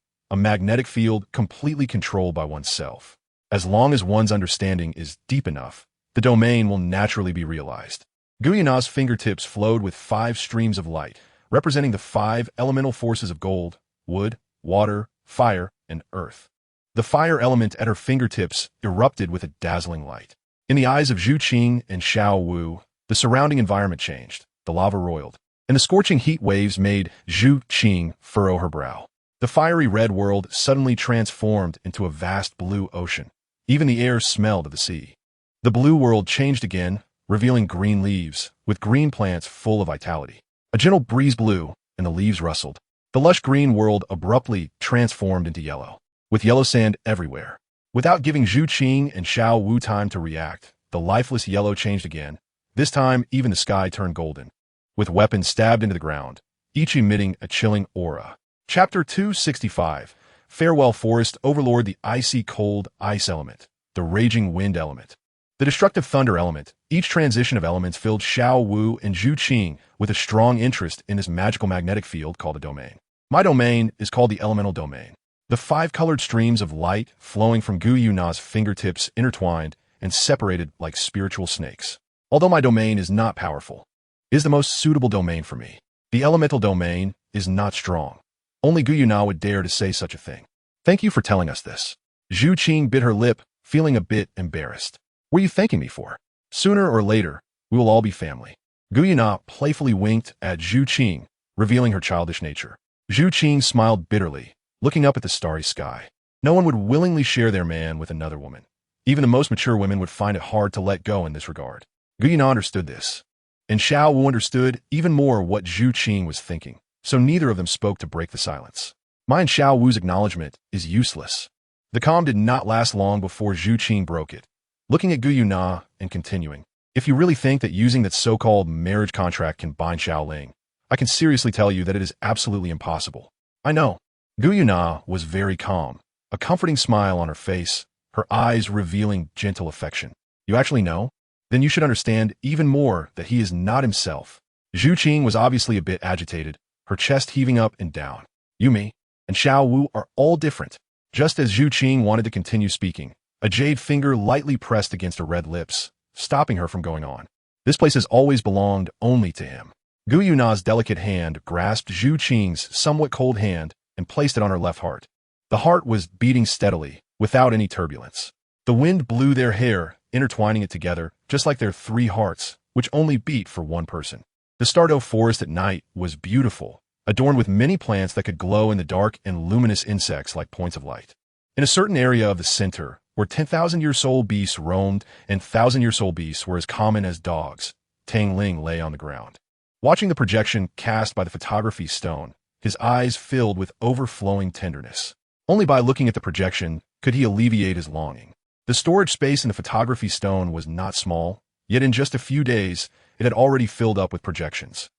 completely controlled by oneself. As long as one's understanding is deep enough, the domain will naturally be realized. Gu Yuna's fingertips flowed with 5 streams of light, representing the 5 elemental forces of gold, wood, water, fire, and earth. The fire element at her fingertips erupted with a dazzling light. In the eyes of Zhu Qing and Xiao Wu, the surrounding environment changed, the lava roiled, and the scorching heat waves made Zhu Qing furrow her brow. The fiery red world suddenly transformed into a vast blue ocean. Even the air smelled of the sea. The blue world changed again, revealing green leaves, with green plants full of vitality. A gentle breeze blew, and the leaves rustled. The lush green world abruptly transformed into yellow, with yellow sand everywhere. Without giving Zhu Qing and Xiao Wu time to react, the lifeless yellow changed again. This time, even the sky turned golden, with weapons stabbed into the ground, each emitting a chilling aura. Chapter 265. Farewell Forest Overlord. The icy cold ice element, the raging wind element, the destructive thunder element. Each transition of elements filled Xiao Wu and Zhu Qing with a strong interest in this magical magnetic field called a domain. My domain is called the elemental domain. The 5 colored streams of light flowing from Gu Yuna's fingertips intertwined and separated like spiritual snakes. Although my domain is not powerful, it is the most suitable domain for me. The elemental domain is not strong. Only Gu Yuna would dare to say such a thing. Thank you for telling us this. Zhu Qing bit her lip, feeling a bit embarrassed. What are you thanking me for? Sooner or later, we will all be family. Gu Yuna playfully winked at Zhu Qing, revealing her childish nature. Zhu Qing smiled bitterly, looking up at the starry sky. No one would willingly share their man with another woman. Even the most mature women would find it hard to let go in this regard. Gu Yuna understood this, and Xiao Wu understood even more what Zhu Qing was thinking, so neither of them spoke to break the silence. My and Xiao Wu's acknowledgement is useless. The calm did not last long before Zhu Qing broke it, looking at Gu Yuna and continuing. If you really think that using that so-called marriage contract can bind Xiaoling, I can seriously tell you that it is absolutely impossible. I know. Gu Yuna was very calm, a comforting smile on her face, her eyes revealing gentle affection. You actually know? Then you should understand even more that he is not himself. Zhu Qing was obviously a bit agitated, her chest heaving up and down. Yumi and Xiao Wu are all different. Just as Zhu Qing wanted to continue speaking, a jade finger lightly pressed against her red lips, stopping her from going on. This place has always belonged only to him. Gu Yuna's delicate hand grasped Zhu Qing's somewhat cold hand and placed it on her left heart. The heart was beating steadily, without any turbulence. The wind blew their hair, intertwining it together, just like their 3 hearts, which only beat for one person. The Stardew Forest at night was beautiful, adorned with many plants that could glow in the dark and luminous insects like points of light. In a certain area of the center, where 10,000-year-old beasts roamed and 1,000-year-old beasts were as common as dogs, Tang Ling lay on the ground. Watching the projection cast by the photography stone, his eyes filled with overflowing tenderness. Only by looking at the projection could he alleviate his longing. The storage space in the photography stone was not small, yet in just a few days, it had already filled up with projections.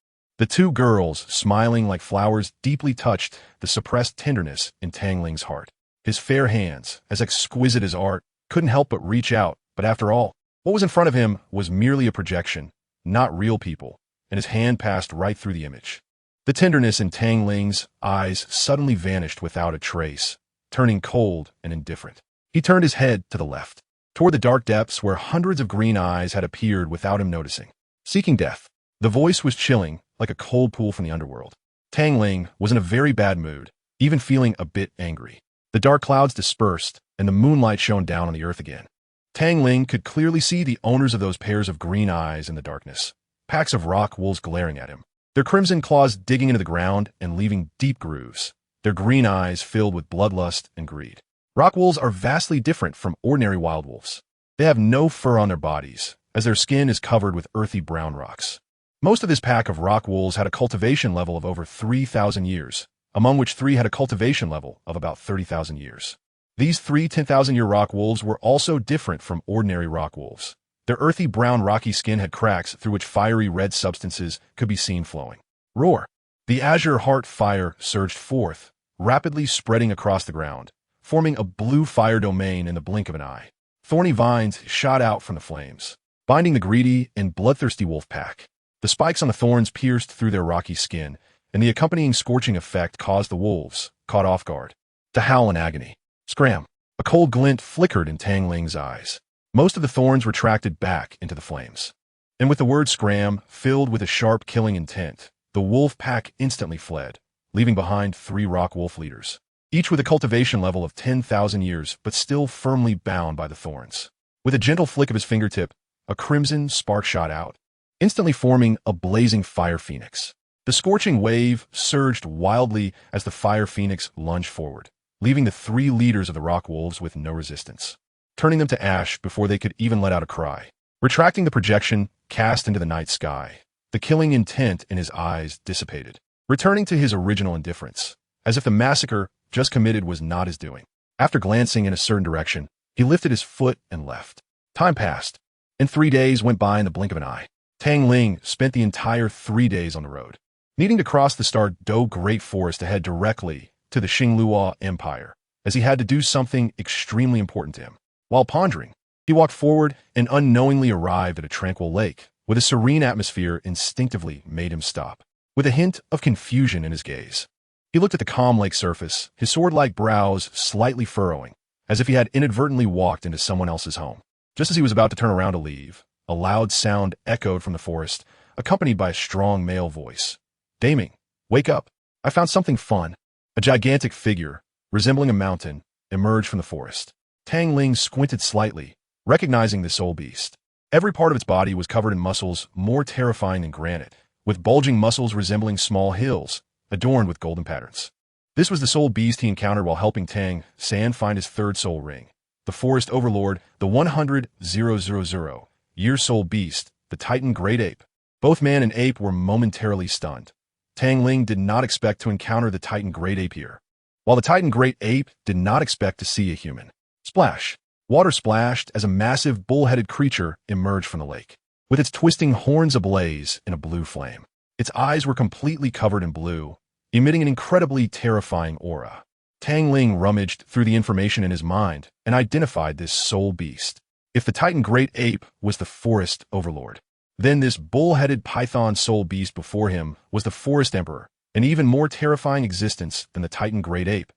The two girls, smiling like flowers, deeply touched the suppressed tenderness in Tang Ling's heart. His fair hands, as exquisite as art, couldn't help but reach out, but after all, what was in front of him was merely a projection, not real people, and his hand passed right through the image. The tenderness in Tang Ling's eyes suddenly vanished without a trace, turning cold and indifferent. He turned his head to the left, toward the dark depths where hundreds of green eyes had appeared without him noticing. Seeking death. The voice was chilling, like a cold pool from the underworld. Tang Ling was in a very bad mood, even feeling a bit angry. The dark clouds dispersed, and the moonlight shone down on the earth again. Tang Ling could clearly see the owners of those pairs of green eyes in the darkness, packs of rock wolves glaring at him, their crimson claws digging into the ground and leaving deep grooves, their green eyes filled with bloodlust and greed. Rock wolves are vastly different from ordinary wild wolves. They have no fur on their bodies, as their skin is covered with earthy brown rocks. Most of this pack of rock wolves had a cultivation level of over 3,000 years, among which 3 had a cultivation level of about 30,000 years. These 3 10,000-year rock wolves were also different from ordinary rock wolves. Their earthy brown rocky skin had cracks through which fiery red substances could be seen flowing. Roar! The azure heart fire surged forth, rapidly spreading across the ground, forming a blue fire domain in the blink of an eye. Thorny vines shot out from the flames, binding the greedy and bloodthirsty wolf pack. The spikes on the thorns pierced through their rocky skin, and the accompanying scorching effect caused the wolves, caught off guard, to howl in agony. Scram! A cold glint flickered in Tang Ling's eyes. Most of the thorns retracted back into the flames. And with the word scram filled with a sharp killing intent, the wolf pack instantly fled, leaving behind 3 rock wolf leaders, each with a cultivation level of 10,000 years but still firmly bound by the thorns. With a gentle flick of his fingertip, a crimson spark shot out, instantly forming a blazing fire phoenix. The scorching wave surged wildly as the fire phoenix lunged forward, leaving the 3 leaders of the rock wolves with no resistance, turning them to ash before they could even let out a cry. Retracting the projection cast into the night sky, the killing intent in his eyes dissipated, returning to his original indifference, as if the massacre just committed was not his doing. After glancing in a certain direction, he lifted his foot and left. Time passed, and 3 days went by in the blink of an eye. Tang Ling spent the entire 3 days on the road, needing to cross the Star-Do Great Forest to head directly to the Xinluo Empire, as he had to do something extremely important to him. While pondering, he walked forward and unknowingly arrived at a tranquil lake, with a serene atmosphere instinctively made him stop, with a hint of confusion in his gaze. He looked at the calm lake surface, his sword-like brows slightly furrowing, as if he had inadvertently walked into someone else's home. Just as he was about to turn around to leave, a loud sound echoed from the forest, accompanied by a strong male voice. "Daming, wake up. I found something fun." A gigantic figure, resembling a mountain, emerged from the forest. Tang Ling squinted slightly, recognizing this old beast. Every part of its body was covered in muscles more terrifying than granite, with bulging muscles resembling small hills, adorned with golden patterns. This was the soul beast he encountered while helping Tang San find his 3rd soul ring. The forest overlord, the 100,000-year soul beast, the Titan Great Ape. Both man and ape were momentarily stunned. Tang Ling did not expect to encounter the Titan Great Ape here, while the Titan Great Ape did not expect to see a human. Splash! Water splashed as a massive bull-headed creature emerged from the lake, with its twisting horns ablaze in a blue flame. Its eyes were completely covered in blue, emitting an incredibly terrifying aura. Tang Ling rummaged through the information in his mind and identified this soul beast. If the Titan Great Ape was the forest overlord, then this bull-headed python soul beast before him was the forest emperor, an even more terrifying existence than the Titan Great Ape,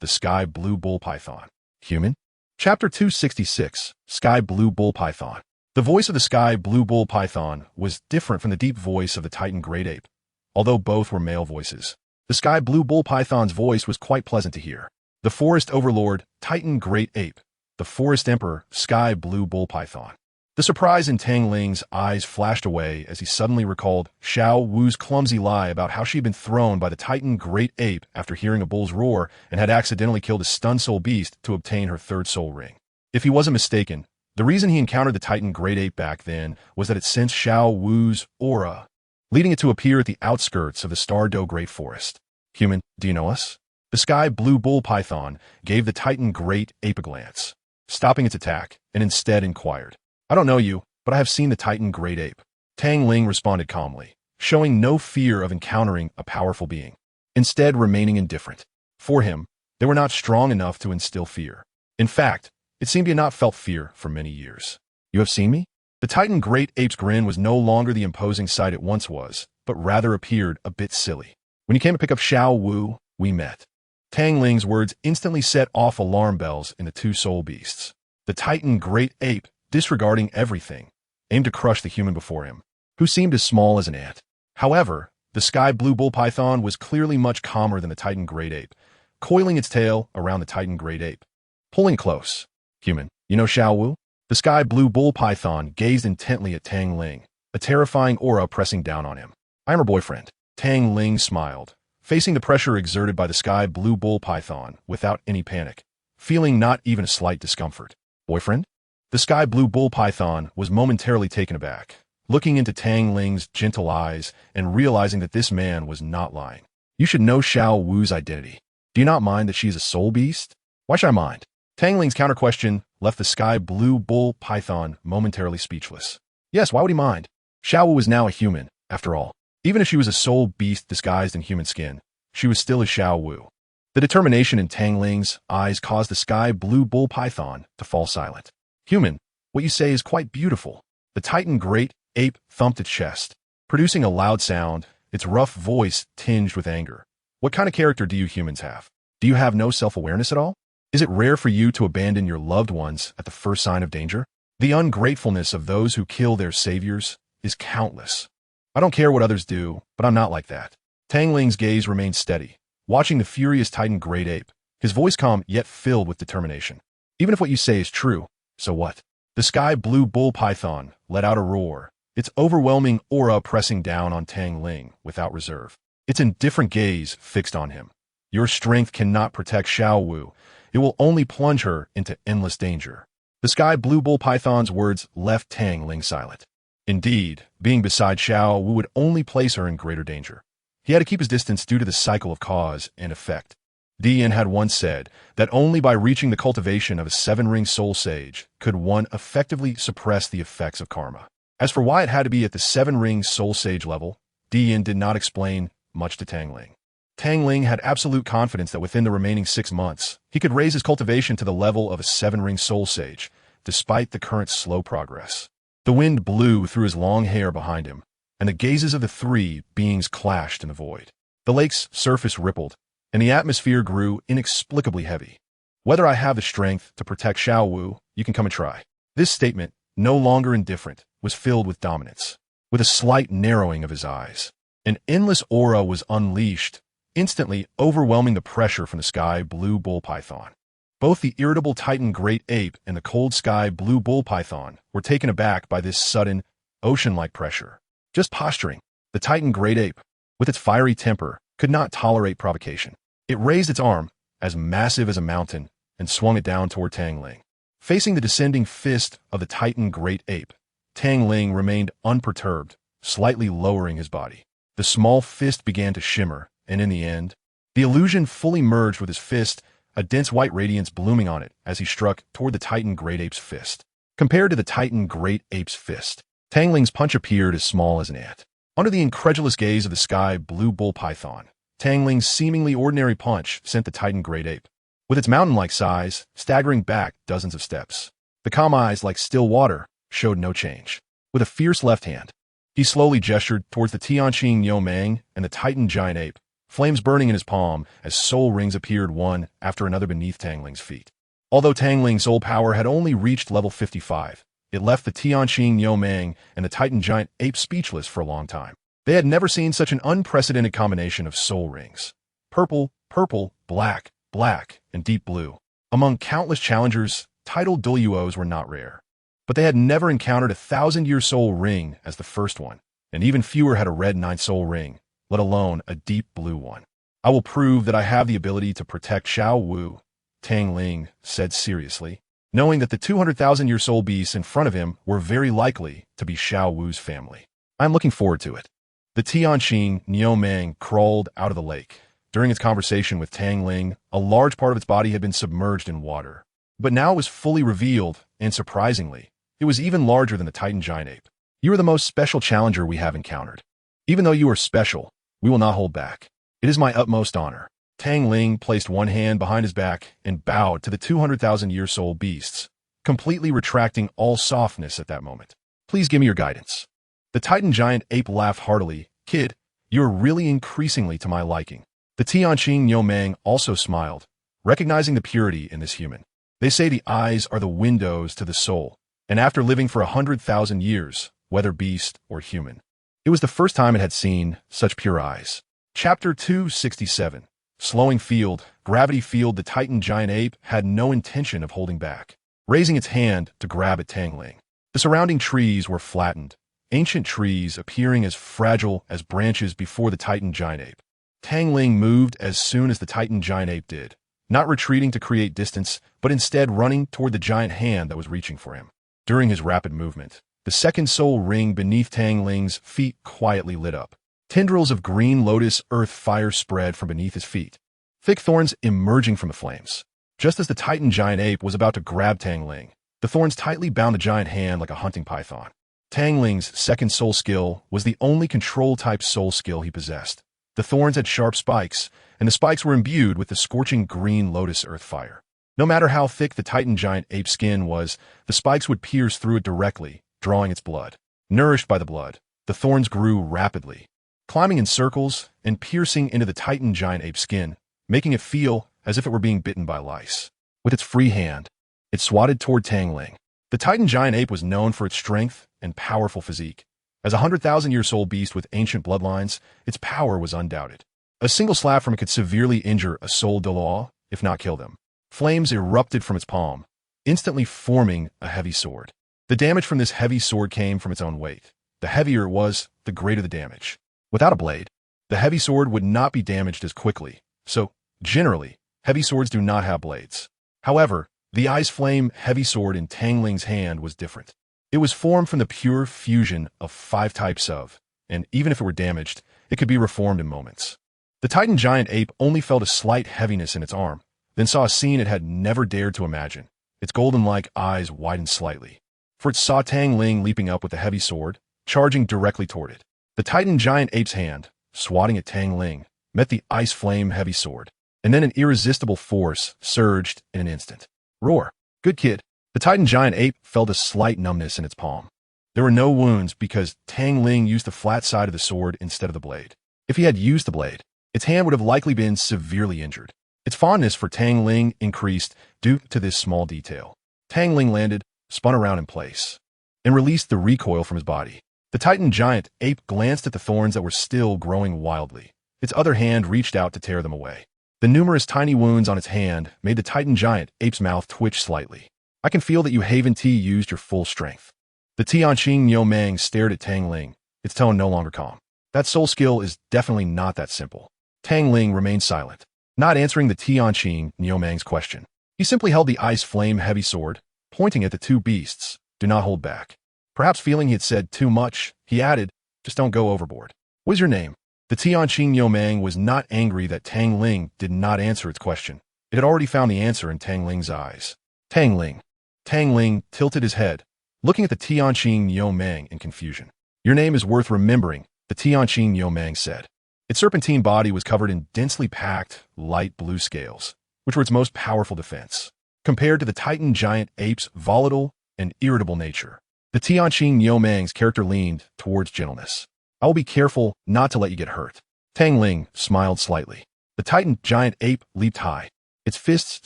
the Sky Blue Bull Python. Human? Chapter 266, Sky Blue Bull Python. The voice of the Sky Blue Bull Python was different from the deep voice of the Titan Great Ape, although both were male voices. The Sky Blue Bull Python's voice was quite pleasant to hear. The forest overlord, Titan Great Ape. The forest emperor, Sky Blue Bull Python. The surprise in Tang Ling's eyes flashed away as he suddenly recalled Xiao Wu's clumsy lie about how she had been thrown by the Titan Great Ape after hearing a bull's roar and had accidentally killed a stunned soul beast to obtain her 3rd soul ring. If he wasn't mistaken, the reason he encountered the Titan Great Ape back then was that it sensed Xiao Wu's aura, leading it to appear at the outskirts of the Star-Do Great Forest. Human, do you know us? The Sky Blue Bull Python gave the Titan Great Ape a glance, stopping its attack, and instead inquired, "I don't know you, but I have seen the Titan Great Ape." Tang Ling responded calmly, showing no fear of encountering a powerful being, instead remaining indifferent. For him, they were not strong enough to instill fear. In fact, it seemed he had not felt fear for many years. You have seen me? The Titan Great Ape's grin was no longer the imposing sight it once was, but rather appeared a bit silly. When you came to pick up Xiao Wu, we met. Tang Ling's words instantly set off alarm bells in the two soul beasts. The Titan Great Ape, disregarding everything, aimed to crush the human before him, who seemed as small as an ant. However, the sky blue bull python was clearly much calmer than the Titan Great Ape, coiling its tail around the Titan Great Ape. Pulling close. Human, you know Xiao Wu? The sky blue bull python gazed intently at Tang Ling, a terrifying aura pressing down on him. I am her boyfriend. Tang Ling smiled, facing the pressure exerted by the sky blue bull python without any panic, feeling not even a slight discomfort. Boyfriend? The sky blue bull python was momentarily taken aback, looking into Tang Ling's gentle eyes and realizing that this man was not lying. You should know Xiao Wu's identity. Do you not mind that she is a soul beast? Why should I mind? Tang Ling's counter-question left the sky blue bull python momentarily speechless. Yes, why would he mind? Xiao Wu was now a human, after all. Even if she was a soul beast disguised in human skin, she was still a Xiao Wu. The determination in Tang Ling's eyes caused the sky blue bull python to fall silent. Human, what you say is quite beautiful. The Titan Great Ape thumped its chest, producing a loud sound, its rough voice tinged with anger. What kind of character do you humans have? Do you have no self-awareness at all? Is it rare for you to abandon your loved ones at the first sign of danger? The ungratefulness of those who kill their saviors is countless. I don't care what others do, but I'm not like that. Tang Ling's gaze remained steady, watching the furious Titan Great Ape, his voice calm yet filled with determination. Even if what you say is true, so what? The sky blue bull python let out a roar, its overwhelming aura pressing down on Tang Ling without reserve. Its indifferent gaze fixed on him. Your strength cannot protect Xiao Wu. It will only plunge her into endless danger. The sky blue bull python's words left Tang Ling silent. Indeed, being beside Xiao Wu would only place her in greater danger. He had to keep his distance due to the cycle of cause and effect. Dian had once said that only by reaching the cultivation of a seven-ring soul sage could one effectively suppress the effects of karma. As for why it had to be at the seven-ring soul sage level, Dian did not explain much to Tang Ling. Tang Ling had absolute confidence that within the remaining 6 months, he could raise his cultivation to the level of a seven-ring soul sage, despite the current slow progress. The wind blew through his long hair behind him, and the gazes of the three beings clashed in the void. The lake's surface rippled, and the atmosphere grew inexplicably heavy. Whether I have the strength to protect Xiao Wu, you can come and try. This statement, no longer indifferent, was filled with dominance. With a slight narrowing of his eyes, an endless aura was unleashed, instantly overwhelming the pressure from the sky blue bull python. Both the irritable Titan Great Ape and the cold sky blue bull python were taken aback by this sudden, ocean-like pressure. Just posturing, the Titan Great Ape, with its fiery temper, could not tolerate provocation. It raised its arm, as massive as a mountain, and swung it down toward Tang Ling. Facing the descending fist of the Titan Great Ape, Tang Ling remained unperturbed, slightly lowering his body. The small fist began to shimmer, and in the end, the illusion fully merged with his fist, a dense white radiance blooming on it as he struck toward the Titan Great Ape's fist. Compared to the Titan Great Ape's fist, Tang Ling's punch appeared as small as an ant. Under the incredulous gaze of the sky blue bull python, Tang Ling's seemingly ordinary punch sent the Titan Great Ape, with its mountain-like size, staggering back dozens of steps. The calm eyes, like still water, showed no change. With a fierce left hand, he slowly gestured towards the Tianqing Yomang and the Titan Giant Ape, flames burning in his palm as soul rings appeared one after another beneath Tang Ling's feet. Although Tang Ling's soul power had only reached level 55, it left the Tianqing Yomang and the Titan Giant Ape speechless for a long time. They had never seen such an unprecedented combination of soul rings. Purple, purple, black, black, and deep blue. Among countless challengers, titled Douluos were not rare. But they had never encountered a 1,000-year soul ring as the first one, and even fewer had a red 9th soul ring, let alone a deep blue one. I will prove that I have the ability to protect Xiao Wu, Tang Ling said seriously, knowing that the 200,000-year soul beasts in front of him were very likely to be Xiao Wu's family. I'm looking forward to it. The Tianqing Yomang crawled out of the lake. During its conversation with Tang Ling, a large part of its body had been submerged in water. But now it was fully revealed, and surprisingly, it was even larger than the Titan Giant Ape. You are the most special challenger we have encountered. Even though you are special, we will not hold back. It is my utmost honor. Tang Ling placed one hand behind his back and bowed to the 200,000-year-soul beasts, completely retracting all softness at that moment. Please give me your guidance. The Titan giant ape laughed heartily. Kid, you are really increasingly to my liking. The Tianqing Niumang also smiled, recognizing the purity in this human. They say the eyes are the windows to the soul, and after living for 100,000 years, whether beast or human, it was the first time it had seen such pure eyes. Chapter 267. Slowing field, gravity field. The Titan giant ape had no intention of holding back, raising its hand to grab at Tang Ling. The surrounding trees were flattened, ancient trees appearing as fragile as branches before the Titan giant ape. Tang Ling moved as soon as the Titan giant ape did, not retreating to create distance, but instead running toward the giant hand that was reaching for him. During his rapid movement, the second soul ring beneath Tang Ling's feet quietly lit up. Tendrils of green lotus earth fire spread from beneath his feet, thick thorns emerging from the flames. Just as the Titan giant ape was about to grab Tang Ling, the thorns tightly bound the giant hand like a hunting python. Tang Ling's second soul skill was the only control-type soul skill he possessed. The thorns had sharp spikes, and the spikes were imbued with the scorching green lotus earth fire. No matter how thick the Titan giant ape's skin was, the spikes would pierce through it directly, drawing its blood. Nourished by the blood, the thorns grew rapidly, climbing in circles and piercing into the Titan giant ape's skin, making it feel as if it were being bitten by lice. With its free hand, it swatted toward Tang Ling. The Titan giant ape was known for its strength and powerful physique. As a 100,000-year-old beast with ancient bloodlines, its power was undoubted. A single slap from it could severely injure a soul Douluo, if not kill them. Flames erupted from its palm, instantly forming a heavy sword. The damage from this heavy sword came from its own weight. The heavier it was, the greater the damage. Without a blade, the heavy sword would not be damaged as quickly, so, generally, heavy swords do not have blades. However, the ice flame heavy sword in Tang Ling's hand was different. It was formed from the pure fusion of 5 types of, and even if it were damaged, it could be reformed in moments. The Titan giant ape only felt a slight heaviness in its arm, then saw a scene it had never dared to imagine. Its golden-like eyes widened slightly, for it saw Tang Ling leaping up with a heavy sword, charging directly toward it. The Titan giant ape's hand, swatting at Tang Ling, met the ice flame heavy sword, and then an irresistible force surged in an instant. Roar. Good kid. The Titan giant ape felt a slight numbness in its palm. There were no wounds because Tang Ling used the flat side of the sword instead of the blade. If he had used the blade, its hand would have likely been severely injured. Its fondness for Tang Ling increased due to this small detail. Tang Ling landed, spun around in place, and released the recoil from his body. The Titan giant ape glanced at the thorns that were still growing wildly. Its other hand reached out to tear them away. The numerous tiny wounds on its hand made the Titan giant ape's mouth twitch slightly. I can feel that you Haven T used your full strength. The Tianqing Niumang stared at Tang Ling, its tone no longer calm. That soul skill is definitely not that simple. Tang Ling remained silent, not answering the Tianqing Niumang's question. He simply held the ice flame heavy sword, pointing at the two beasts. Do not hold back. Perhaps feeling he had said too much, he added, just don't go overboard. What is your name? The Tianqing Niumang was not angry that Tang Ling did not answer its question. It had already found the answer in Tang Ling's eyes. Tang Ling. Tang Ling tilted his head, looking at the Tianqing Niumang in confusion. Your name is worth remembering, the Tianqing Niumang said. Its serpentine body was covered in densely packed, light blue scales, which were its most powerful defense, compared to the Titan giant ape's volatile and irritable nature. The Tianqing Niumang's character leaned towards gentleness. I will be careful not to let you get hurt. Tang Ling smiled slightly. The Titan giant ape leaped high, its fists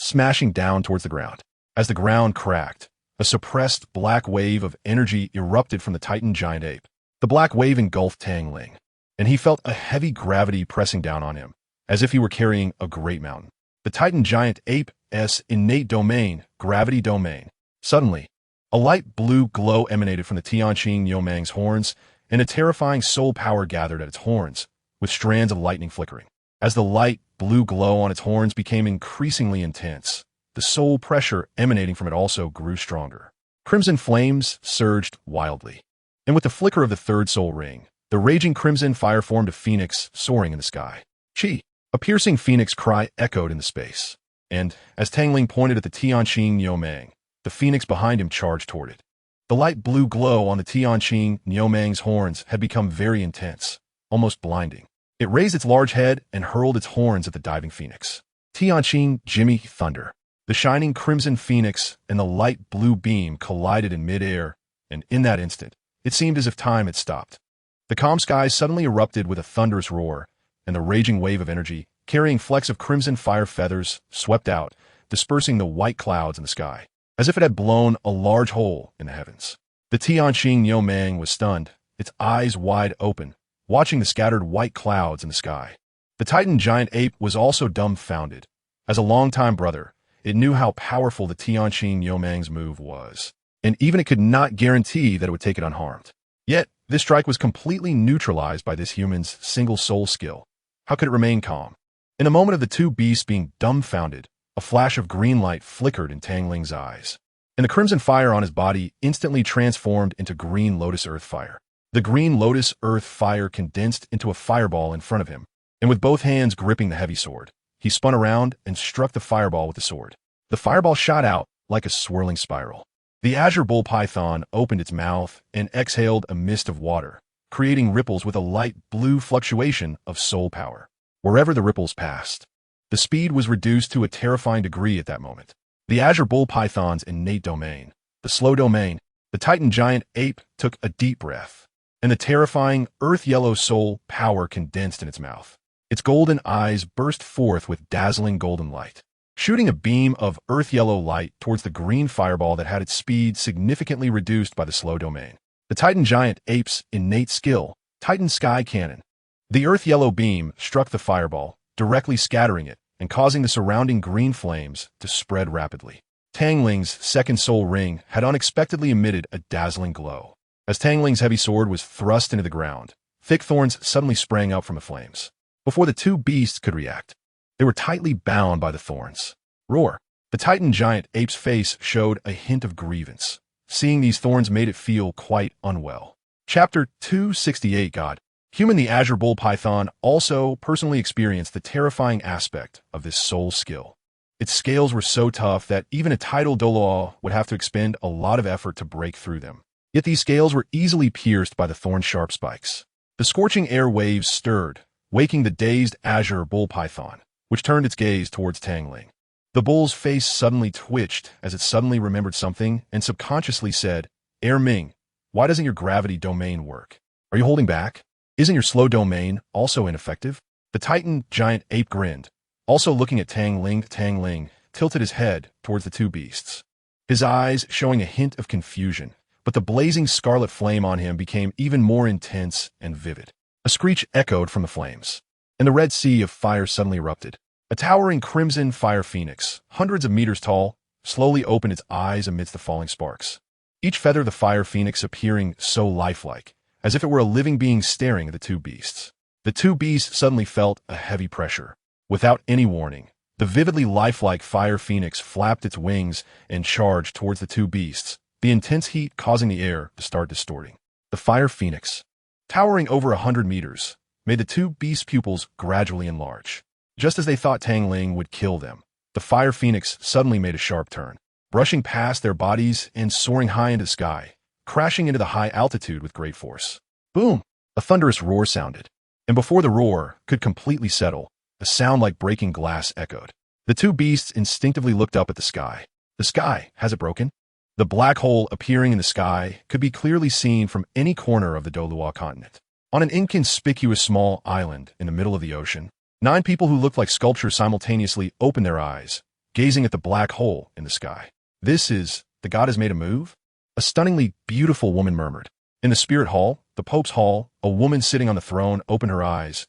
smashing down towards the ground. As the ground cracked, a suppressed black wave of energy erupted from the Titan giant ape. The black wave engulfed Tang Ling, and he felt a heavy gravity pressing down on him, as if he were carrying a great mountain. The Titan giant ape's innate domain, gravity domain. Suddenly, a light blue glow emanated from the Tianqing Niumang's horns, and a terrifying soul power gathered at its horns, with strands of lightning flickering. As the light blue glow on its horns became increasingly intense, the soul pressure emanating from it also grew stronger. Crimson flames surged wildly, and with the flicker of the third soul ring, the raging crimson fire formed a phoenix soaring in the sky. Chi! A piercing phoenix cry echoed in the space, and, as Tang Ling pointed at the Tianqing Niumang, the phoenix behind him charged toward it. The light blue glow on the Tianqing Niumang's horns had become very intense, almost blinding. It raised its large head and hurled its horns at the diving phoenix. Tianqing Jimmy Thunder. The shining crimson phoenix and the light blue beam collided in midair, and in that instant, it seemed as if time had stopped. The calm sky suddenly erupted with a thunderous roar, and the raging wave of energy, carrying flecks of crimson fire feathers, swept out, dispersing the white clouds in the sky, as if it had blown a large hole in the heavens. The Tianqing Yomang was stunned, its eyes wide open, watching the scattered white clouds in the sky. The Titan giant ape was also dumbfounded. As a longtime brother, it knew how powerful the Tianqing Yomang's move was, and even it could not guarantee that it would take it unharmed. Yet, this strike was completely neutralized by this human's single soul skill. How could it remain calm? In the moment of the two beasts being dumbfounded, a flash of green light flickered in Tang Ling's eyes, and the crimson fire on his body instantly transformed into green lotus earth fire. The green lotus earth fire condensed into a fireball in front of him, and with both hands gripping the heavy sword, he spun around and struck the fireball with the sword. The fireball shot out like a swirling spiral. The azure bull python opened its mouth and exhaled a mist of water, creating ripples with a light blue fluctuation of soul power. Wherever the ripples passed, the speed was reduced to a terrifying degree at that moment. The azure bull python's innate domain, the slow domain, the Titan giant ape took a deep breath, and the terrifying earth-yellow soul power condensed in its mouth. Its golden eyes burst forth with dazzling golden light, shooting a beam of earth-yellow light towards the green fireball that had its speed significantly reduced by the slow domain. The Titan giant ape's innate skill, Titan Sky Cannon. The earth-yellow beam struck the fireball, directly scattering it and causing the surrounding green flames to spread rapidly. Tang Ling's second soul ring had unexpectedly emitted a dazzling glow. As Tang Ling's heavy sword was thrust into the ground, thick thorns suddenly sprang up from the flames. Before the two beasts could react, they were tightly bound by the thorns. Roar! The Titan giant ape's face showed a hint of grievance. Seeing these thorns made it feel quite unwell. Chapter 268 God. Human the Azure Bull Python also personally experienced the terrifying aspect of this soul skill. Its scales were so tough that even a tidal Douluo would have to expend a lot of effort to break through them. Yet these scales were easily pierced by the thorn-sharp spikes. The scorching air waves stirred, waking the dazed Azure Bull Python, which turned its gaze towards Tang Ling. The bull's face suddenly twitched as it suddenly remembered something and subconsciously said, Ming, why doesn't your gravity domain work? Are you holding back? Isn't your slow domain also ineffective? The Titan giant ape grinned, also looking at Tang Ling. Tang Ling tilted his head towards the two beasts, his eyes showing a hint of confusion, but the blazing scarlet flame on him became even more intense and vivid. A screech echoed from the flames, and the red sea of fire suddenly erupted. A towering crimson fire phoenix, hundreds of meters tall, slowly opened its eyes amidst the falling sparks. Each feather of the fire phoenix appearing so lifelike, as if it were a living being staring at the two beasts. The two beasts suddenly felt a heavy pressure. Without any warning, the vividly lifelike fire phoenix flapped its wings and charged towards the two beasts, the intense heat causing the air to start distorting. The fire phoenix, towering over 100 meters, made the two beasts' pupils gradually enlarge. Just as they thought Tang Ling would kill them, the fire phoenix suddenly made a sharp turn, brushing past their bodies and soaring high into the sky, crashing into the high altitude with great force. Boom! A thunderous roar sounded, and before the roar could completely settle, a sound like breaking glass echoed. The two beasts instinctively looked up at the sky. The sky, has it broken? The black hole appearing in the sky could be clearly seen from any corner of the Douluo continent. On an inconspicuous small island in the middle of the ocean, 9 people who looked like sculptures simultaneously opened their eyes, gazing at the black hole in the sky. This is, the god has made a move? A stunningly beautiful woman murmured. In the spirit hall, the Pope's hall, a woman sitting on the throne opened her eyes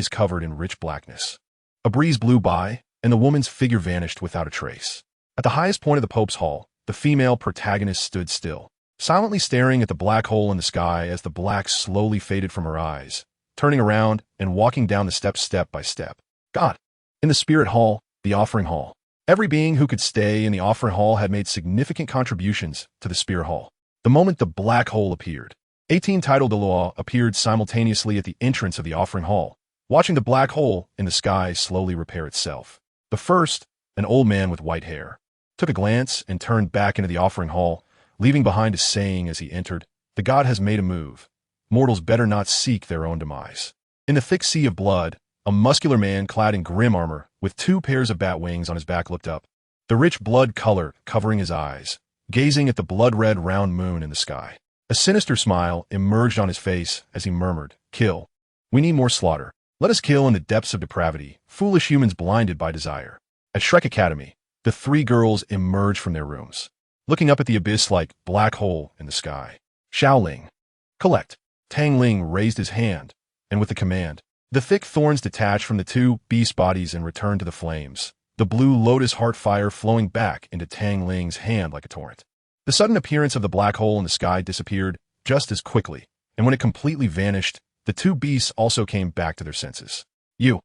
covered in rich blackness. A breeze blew by, and the woman's figure vanished without a trace. At the highest point of the Pope's hall, the female protagonist stood still, silently staring at the black hole in the sky as the black slowly faded from her eyes, turning around and walking down the steps step by step. God! In the spirit hall, the offering hall. Every being who could stay in the offering hall had made significant contributions to the spirit hall. The moment the black hole appeared, 18 tidal Douluo appeared simultaneously at the entrance of the offering hall, watching the black hole in the sky slowly repair itself. The first, an old man with white hair, took a glance and turned back into the offering hall, leaving behind a saying as he entered, "The god has made a move. mortals better not seek their own demise. In the thick sea of blood, a muscular man clad in grim armor, with 2 pairs of bat wings on his back looked up, the rich blood color covering his eyes, gazing at the blood-red round moon in the sky. A sinister smile emerged on his face as he murmured, "Kill. We need more slaughter. Let us kill in the depths of depravity, foolish humans blinded by desire." At Shrek Academy, the 3 girls emerged from their rooms, looking up at the abyss like black hole in the sky. Xiaoling. Collect. Tang Ling raised his hand, and with the command, the thick thorns detached from the 2 beast bodies and returned to the flames, the blue lotus heart fire flowing back into Tang Ling's hand like a torrent. The sudden appearance of the black hole in the sky disappeared just as quickly, and when it completely vanished, the 2 beasts also came back to their senses. "You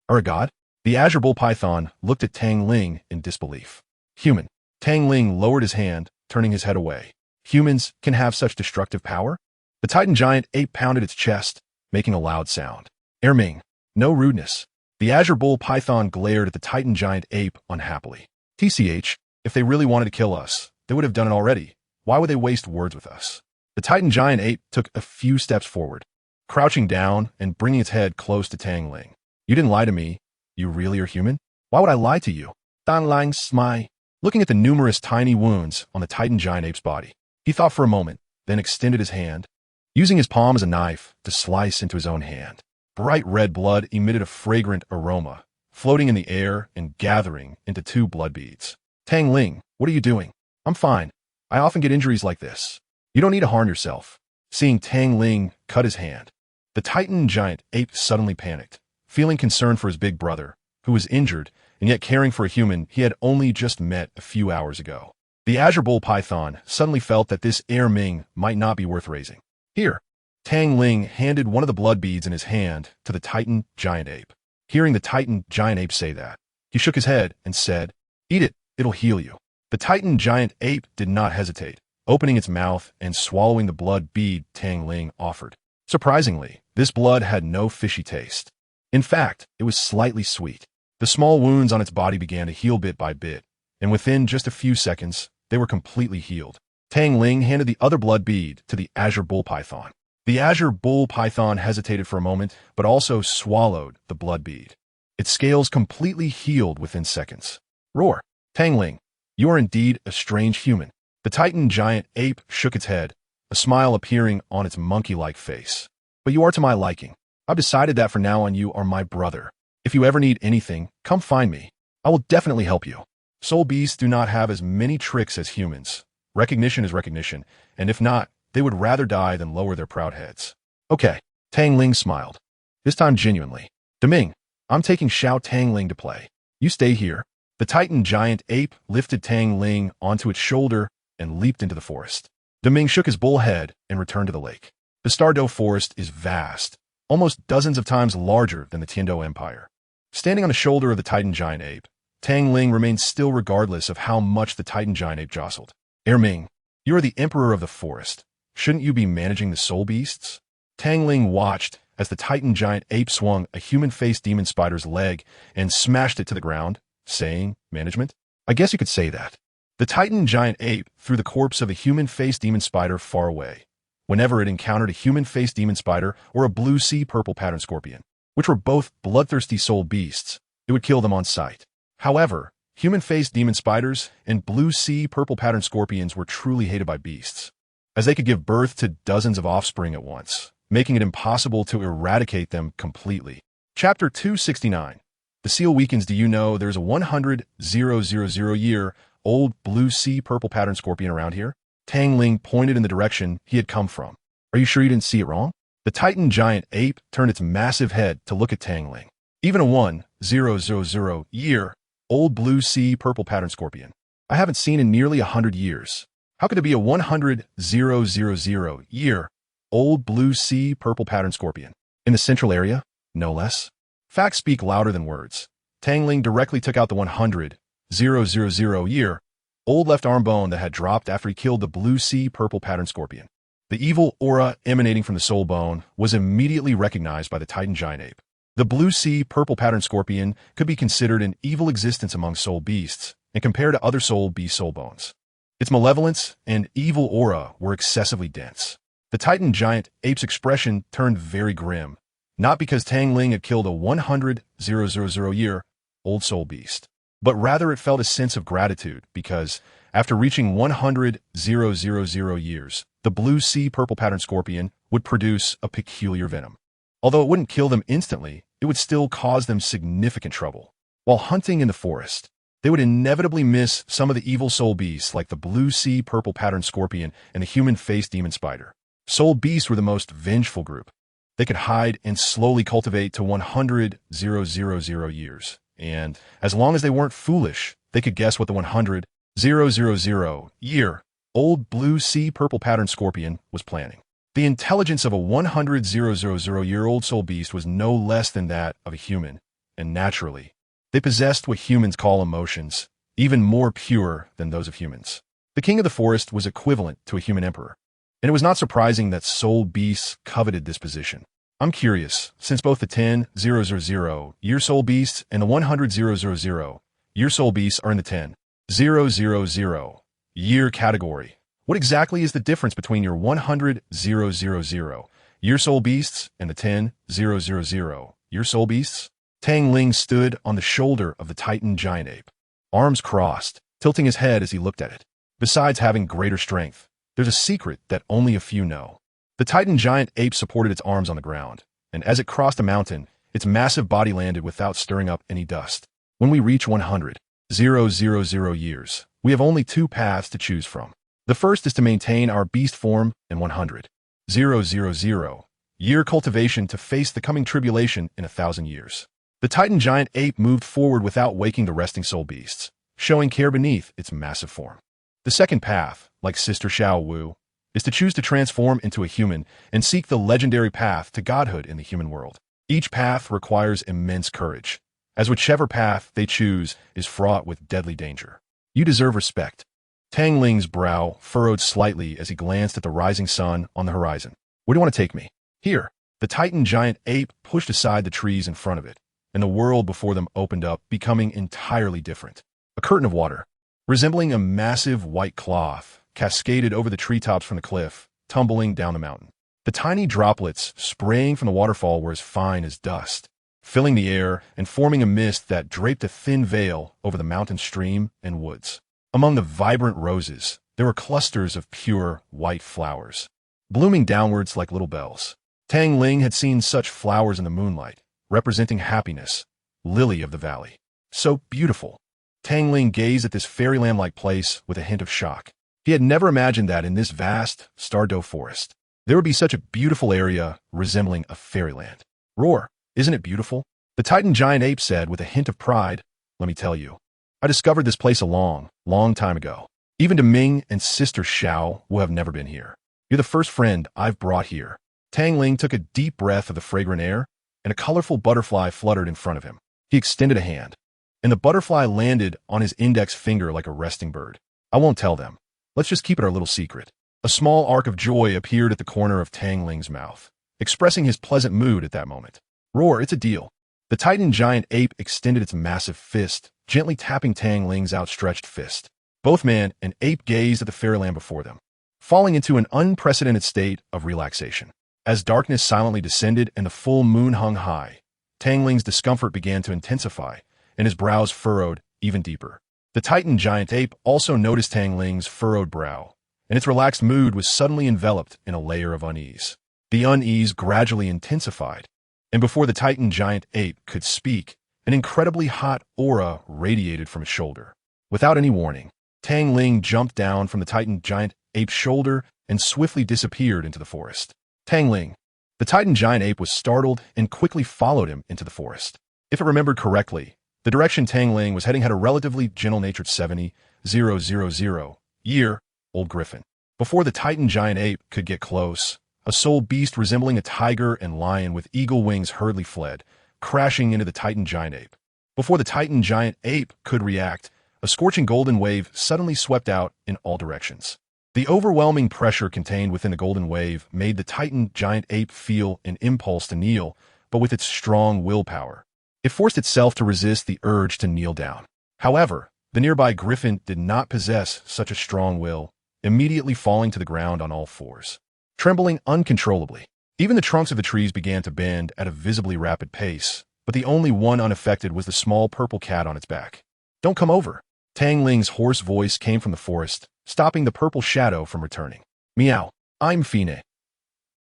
are a god?" The azure bull python looked at Tang Ling in disbelief. "Human." Tang Ling lowered his hand, turning his head away. "Humans can have such destructive power?" The Titan giant ape pounded its chest, making a loud sound. "Erming, no rudeness." The azure bull python glared at the Titan giant ape unhappily. "TCH, if they really wanted to kill us, they would have done it already. Why would they waste words with us?" The Titan giant ape took a few steps forward, crouching down and bringing its head close to Tang Ling. "You didn't lie to me. You really are human? Why would I lie to you?" Tan Lang smiled, looking at the numerous tiny wounds on the Titan giant ape's body. He thought for a moment, then extended his hand, using his palm as a knife to slice into his own hand. Bright red blood emitted a fragrant aroma, floating in the air and gathering into 2 blood beads. "Tang Ling, what are you doing?" "I'm fine. I often get injuries like this. You don't need to harm yourself." Seeing Tang Ling cut his hand, the Titan giant ape suddenly panicked, feeling concern for his big brother, who was injured and yet caring for a human he had only just met a few hours ago. The azure bull python suddenly felt that this Erming might not be worth raising. "Here." Tang Ling handed one of the blood beads in his hand to the Titan giant ape. Hearing the Titan giant ape say that, he shook his head and said, "Eat it, it'll heal you." The Titan giant ape did not hesitate, opening its mouth and swallowing the blood bead Tang Ling offered. Surprisingly, this blood had no fishy taste. In fact, it was slightly sweet. The small wounds on its body began to heal bit by bit, and within just a few seconds, they were completely healed. Tang Ling handed the other blood bead to the azure bull python. The azure bull python hesitated for a moment, but also swallowed the blood bead. Its scales completely healed within seconds. "Roar. Tang Ling, you are indeed a strange human." The Titan giant ape shook its head, a smile appearing on its monkey-like face. "But you are to my liking. I've decided that from now on you are my brother. If you ever need anything, come find me. I will definitely help you." Soul beasts do not have as many tricks as humans. Recognition is recognition, and if not, they would rather die than lower their proud heads. "Okay." Tang Ling smiled, this time genuinely. "Deming, I'm taking Xiao Tang Ling to play. You stay here." The Titan giant ape lifted Tang Ling onto its shoulder and leaped into the forest. Deming shook his bull head and returned to the lake. The Stardow forest is vast, almost dozens of times larger than the Tiando Empire. Standing on the shoulder of the Titan giant ape, Tang Ling remained still regardless of how much the Titan giant ape jostled. "Erming, you are the emperor of the forest. Shouldn't you be managing the soul beasts?" Tang Ling watched as the Titan giant ape swung a human-faced demon spider's leg and smashed it to the ground, saying, "Management? I guess you could say that." The Titan giant ape threw the corpse of a human-faced demon spider far away, whenever it encountered a human-faced demon spider or a blue sea purple pattern scorpion, which were both bloodthirsty soul beasts. It would kill them on sight. However, human-faced demon spiders and blue sea purple pattern scorpions were truly hated by beasts, as they could give birth to dozens of offspring at once, making it impossible to eradicate them completely. Chapter 269. The seal weakens. Do you know there's a 100,000-year-old blue sea purple pattern scorpion around here? Tang Ling pointed in the direction he had come from. "Are you sure you didn't see it wrong?" The Titan giant ape turned its massive head to look at Tang Ling. "Even a 100,000-year-old blue sea purple pattern scorpion I haven't seen in nearly 100 years. How could it be a 100,000-year-old blue sea purple pattern scorpion? In the central area, no less." Facts speak louder than words. Tang Ling directly took out the 100,000-year-old left arm bone that had dropped after he killed the blue sea purple pattern scorpion. The evil aura emanating from the soul bone was immediately recognized by the Titan giant ape. The blue sea purple pattern scorpion could be considered an evil existence among soul beasts and compared to other soul beast soul bones. Its malevolence and evil aura were excessively dense. The Titan giant ape's expression turned very grim, not because Tang Ling had killed a 100,000-year-old soul beast, but rather it felt a sense of gratitude because, after reaching 100,000 years, the blue sea purple pattern scorpion would produce a peculiar venom. Although it wouldn't kill them instantly, it would still cause them significant trouble. While hunting in the forest, they would inevitably miss some of the evil soul beasts like the blue sea purple pattern scorpion and the human-faced demon spider. Soul beasts were the most vengeful group. They could hide and slowly cultivate to 100,000 years. And as long as they weren't foolish, they could guess what the 100,000-year-old blue sea purple pattern scorpion was planning. The intelligence of a 100,000-year-old soul beast was no less than that of a human, and naturally, they possessed what humans call emotions, even more pure than those of humans. The king of the forest was equivalent to a human emperor, and it was not surprising that soul beasts coveted this position. I'm curious, since both the 10,000-year soul beasts and the 100,000-year soul beasts are in the 10,000-year category, what exactly is the difference between your 100,000-year soul beasts and the 10,000-year soul beasts? Tang Ling stood on the shoulder of the Titan giant ape, arms crossed, tilting his head as he looked at it. Besides having greater strength, there's a secret that only a few know. The Titan giant ape supported its arms on the ground, and as it crossed a mountain, its massive body landed without stirring up any dust. When we reach 100,000 years, we have only two paths to choose from. The first is to maintain our beast form and 100,000-year cultivation to face the coming tribulation in 1,000 years. The Titan giant ape moved forward without waking the resting soul beasts, showing care beneath its massive form. The second path, like Sister Xiao Wu, is to choose to transform into a human and seek the legendary path to godhood in the human world. Each path requires immense courage, as whichever path they choose is fraught with deadly danger. You deserve respect. Tang Ling's brow furrowed slightly as he glanced at the rising sun on the horizon. Where do you want to take me? Here. The Titan giant ape pushed aside the trees in front of it, and the world before them opened up, becoming entirely different. A curtain of water, resembling a massive white cloth, cascaded over the treetops from the cliff, tumbling down the mountain. The tiny droplets spraying from the waterfall were as fine as dust, filling the air and forming a mist that draped a thin veil over the mountain stream and woods. Among the vibrant roses, there were clusters of pure white flowers, blooming downwards like little bells. Tang Ling had seen such flowers in the moonlight, representing happiness, lily of the valley. So beautiful. Tang Ling gazed at this fairyland-like place with a hint of shock. He had never imagined that in this vast, star-doe forest, there would be such a beautiful area resembling a fairyland. Roar, isn't it beautiful? The Titan giant ape said with a hint of pride. Let me tell you, I discovered this place a long, long time ago. Even to Ming and Sister Xiao Wu have never been here. You're the first friend I've brought here. Tang Ling took a deep breath of the fragrant air, and a colorful butterfly fluttered in front of him. He extended a hand, and the butterfly landed on his index finger like a resting bird. I won't tell them. Let's just keep it our little secret. A small arc of joy appeared at the corner of Tang Ling's mouth, expressing his pleasant mood at that moment. Roar, it's a deal. The Titan giant ape extended its massive fist, gently tapping Tang Ling's outstretched fist. Both man and ape gazed at the fairyland before them, falling into an unprecedented state of relaxation. As darkness silently descended and the full moon hung high, Tang Ling's discomfort began to intensify, and his brows furrowed even deeper. The Titan giant ape also noticed Tang Ling's furrowed brow, and its relaxed mood was suddenly enveloped in a layer of unease. The unease gradually intensified, and before the Titan giant ape could speak, an incredibly hot aura radiated from his shoulder. Without any warning, Tang Ling jumped down from the Titan giant ape's shoulder and swiftly disappeared into the forest. Tang Ling. The Titan giant ape was startled and quickly followed him into the forest. If it remembered correctly, the direction Tang Ling was heading had a relatively gentle-natured 70,000-year-old griffin. Before the Titan giant ape could get close, a soul beast resembling a tiger and lion with eagle wings hurriedly fled, crashing into the Titan giant ape. Before the Titan giant ape could react, a scorching golden wave suddenly swept out in all directions. The overwhelming pressure contained within the golden wave made the Titan giant ape feel an impulse to kneel, but with its strong willpower, it forced itself to resist the urge to kneel down. However, the nearby griffin did not possess such a strong will, immediately falling to the ground on all fours. trembling uncontrollably. Even the trunks of the trees began to bend at a visibly rapid pace, but the only one unaffected was the small purple cat on its back. "Don't come over." Tang Ling's hoarse voice came from the forest, stopping the purple shadow from returning. "Meow. I'm Fine."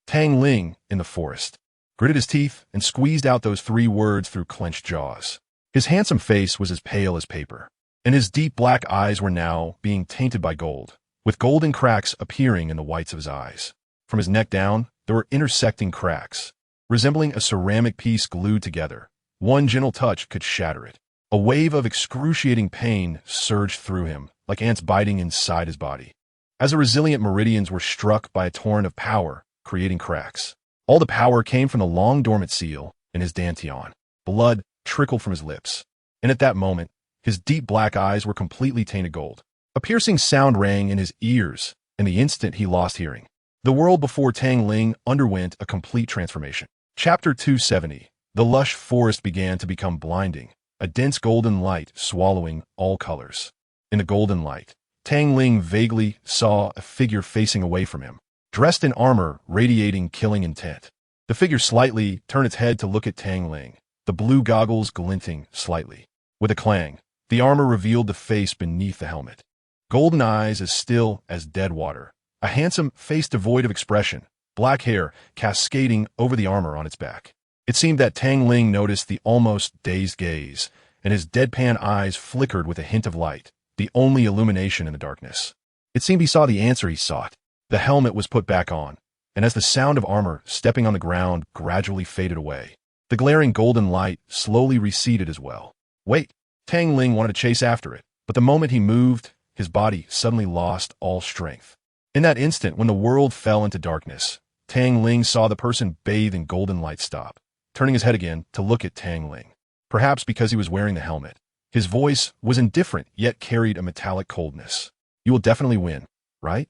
Tang Ling, in the forest, gritted his teeth and squeezed out those 3 words through clenched jaws. His handsome face was as pale as paper, and his deep black eyes were now being tainted by gold, with golden cracks appearing in the whites of his eyes. From his neck down, there were intersecting cracks, resembling a ceramic piece glued together. One gentle touch could shatter it. A wave of excruciating pain surged through him, like ants biting inside his body, as the resilient meridians were struck by a torrent of power, creating cracks. All the power came from the long-dormant seal in his dantian. Blood trickled from his lips, and at that moment, his deep black eyes were completely tainted gold. A piercing sound rang in his ears, and the instant he lost hearing. The world before Tang Ling underwent a complete transformation. Chapter 270. The lush forest began to become blinding, a dense golden light swallowing all colors. In the golden light, Tang Ling vaguely saw a figure facing away from him, dressed in armor radiating killing intent. The figure slightly turned its head to look at Tang Ling, the blue goggles glinting slightly. With a clang, the armor revealed the face beneath the helmet. Golden eyes as still as dead water. A handsome face devoid of expression, black hair cascading over the armor on its back. It seemed that Tang Ling noticed the almost dazed gaze, and his deadpan eyes flickered with a hint of light, the only illumination in the darkness. It seemed he saw the answer he sought. The helmet was put back on, and as the sound of armor stepping on the ground gradually faded away, the glaring golden light slowly receded as well. Wait! Tang Ling wanted to chase after it, but the moment he moved, his body suddenly lost all strength. In that instant when the world fell into darkness, Tang Ling saw the person bathed in golden light stop, turning his head again to look at Tang Ling. Perhaps because he was wearing the helmet, his voice was indifferent yet carried a metallic coldness. "You will definitely win, right?"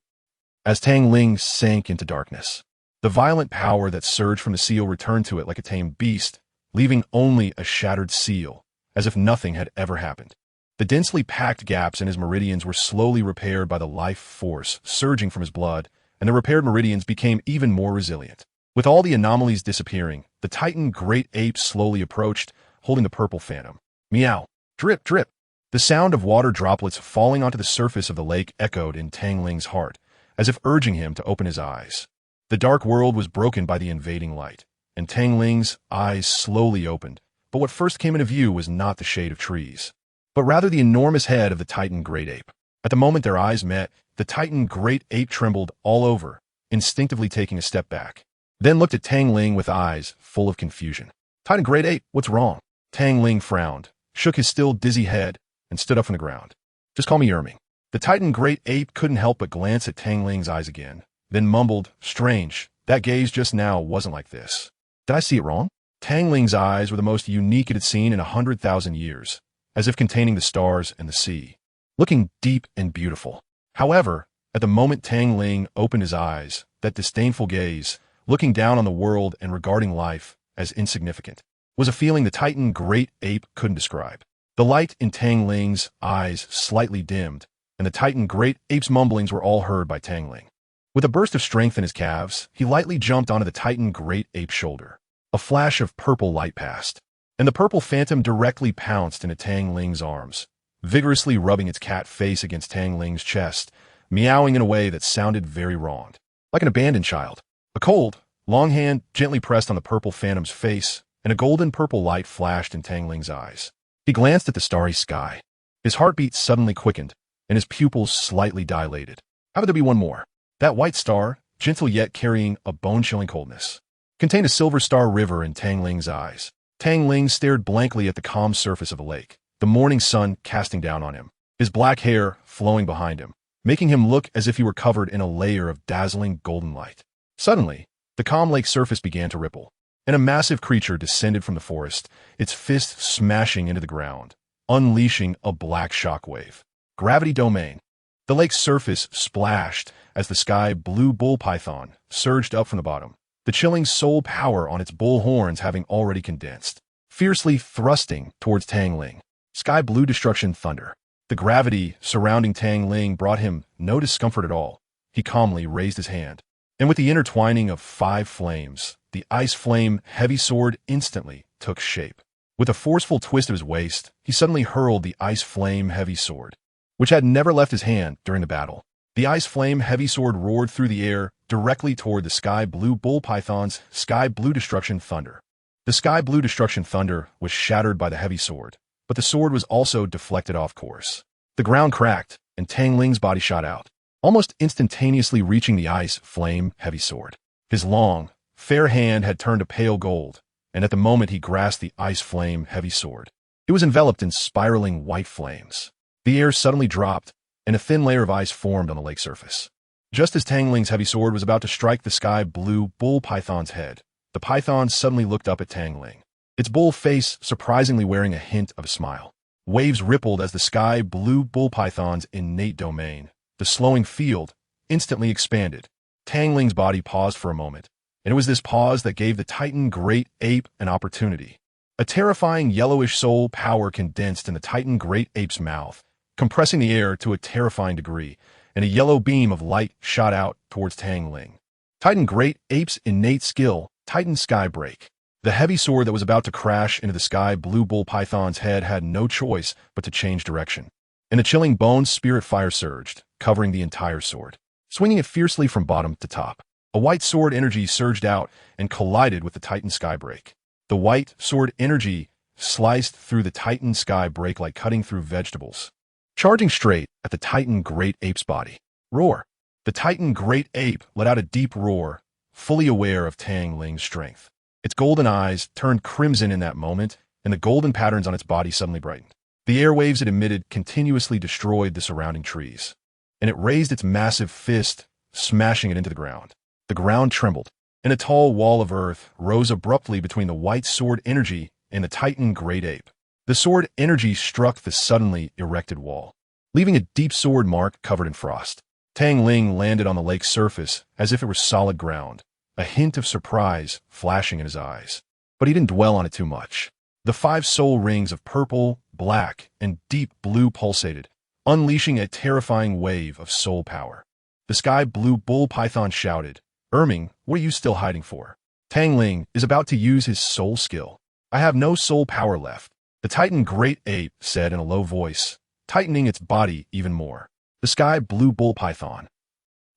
As Tang Ling sank into darkness, the violent power that surged from the seal returned to it like a tame beast, leaving only a shattered seal, as if nothing had ever happened. The densely packed gaps in his meridians were slowly repaired by the life force surging from his blood, and the repaired meridians became even more resilient. With all the anomalies disappearing, the Titan great ape slowly approached, holding the purple phantom. Meow. Drip, drip. The sound of water droplets falling onto the surface of the lake echoed in Tang Ling's heart, as if urging him to open his eyes. The dark world was broken by the invading light, and Tang Ling's eyes slowly opened, but what first came into view was not the shade of trees, but rather the enormous head of the Titan great ape. At the moment their eyes met, the Titan great ape trembled all over, instinctively taking a step back, then looked at Tang Ling with eyes full of confusion. "Titan great ape, what's wrong?" Tang Ling frowned, shook his still dizzy head, and stood up from the ground. "Just call me Erming." The Titan great ape couldn't help but glance at Tang Ling's eyes again, then mumbled, "Strange, that gaze just now wasn't like this. Did I see it wrong?" Tang Ling's eyes were the most unique it had seen in 100,000 years, as if containing the stars and the sea, looking deep and beautiful. However, at the moment Tang Ling opened his eyes, that disdainful gaze, looking down on the world and regarding life as insignificant, was a feeling the Titan great ape couldn't describe. The light in Tang Ling's eyes slightly dimmed, and the Titan great ape's mumblings were all heard by Tang Ling. With a burst of strength in his calves, he lightly jumped onto the Titan great ape's shoulder. A flash of purple light passed, and the purple phantom directly pounced into Tang Ling's arms, vigorously rubbing its cat face against Tang Ling's chest, meowing in a way that sounded very wronged, like an abandoned child. A cold, long hand gently pressed on the purple phantom's face, and a golden purple light flashed in Tang Ling's eyes. He glanced at the starry sky. His heartbeat suddenly quickened, and his pupils slightly dilated. How would there be one more? That white star, gentle yet carrying a bone-chilling coldness, contained a silver star river in Tang Ling's eyes. Tang Ling stared blankly at the calm surface of the lake, the morning sun casting down on him, his black hair flowing behind him, making him look as if he were covered in a layer of dazzling golden light. Suddenly, the calm lake surface began to ripple, and a massive creature descended from the forest, its fist smashing into the ground, unleashing a black shockwave. Gravity domain. The lake's surface splashed as the sky blue bull python surged up from the bottom, the chilling soul power on its bull horns having already condensed, fiercely thrusting towards Tang Ling. Sky blue destruction thunder. The gravity surrounding Tang Ling brought him no discomfort at all. He calmly raised his hand, And with the intertwining of 5 flames, the ice flame heavy sword instantly took shape. With a forceful twist of his waist, he suddenly hurled the ice flame heavy sword, which had never left his hand during the battle. The ice flame heavy sword roared through the air directly toward the sky blue bull python's sky blue destruction thunder. The sky blue destruction thunder was shattered by the heavy sword, but the sword was also deflected off course. The ground cracked, and Tang Ling's body shot out, almost instantaneously reaching the ice flame heavy sword. His long, fair hand had turned to pale gold, and at the moment he grasped the ice flame heavy sword, it was enveloped in spiraling white flames. The air suddenly dropped, and a thin layer of ice formed on the lake surface. Just as Tang Ling's heavy sword was about to strike the sky blue bull python's head, the python suddenly looked up at Tang Ling, its bull face surprisingly wearing a hint of a smile. Waves rippled as the sky blue bull python's innate domain, the slowing field, instantly expanded. Tang Ling's body paused for a moment, and it was this pause that gave the Titan great ape an opportunity. A terrifying yellowish soul power condensed in the Titan great ape's mouth, compressing the air to a terrifying degree, and a yellow beam of light shot out towards Tang Ling. Titan great ape's innate skill, Titan Sky Break. The heavy sword that was about to crash into the sky blue bull python's head had no choice but to change direction, and a chilling bone spirit fire surged, covering the entire sword, swinging it fiercely from bottom to top. A white sword energy surged out and collided with the Titan Sky Break. The white sword energy sliced through the Titan Sky Break like cutting through vegetables, charging straight at the Titan great ape's body. Roar! The Titan great ape let out a deep roar, fully aware of Tang Ling's strength. Its golden eyes turned crimson in that moment, and the golden patterns on its body suddenly brightened. The airwaves it emitted continuously destroyed the surrounding trees, and it raised its massive fist, smashing it into the ground. The ground trembled, and a tall wall of earth rose abruptly between the white sword energy and the Titan great ape. The sword energy struck the suddenly erected wall, leaving a deep sword mark covered in frost. Tang Ling landed on the lake's surface as if it were solid ground, a hint of surprise flashing in his eyes. But he didn't dwell on it too much. The 5 soul rings of purple, black, and deep blue pulsated, unleashing a terrifying wave of soul power. The sky blue bull python shouted, "Erming, what are you still hiding for? Tang Ling is about to use his soul skill. I have no soul power left." The Titan great ape said in a low voice, tightening its body even more. The sky blue bull python.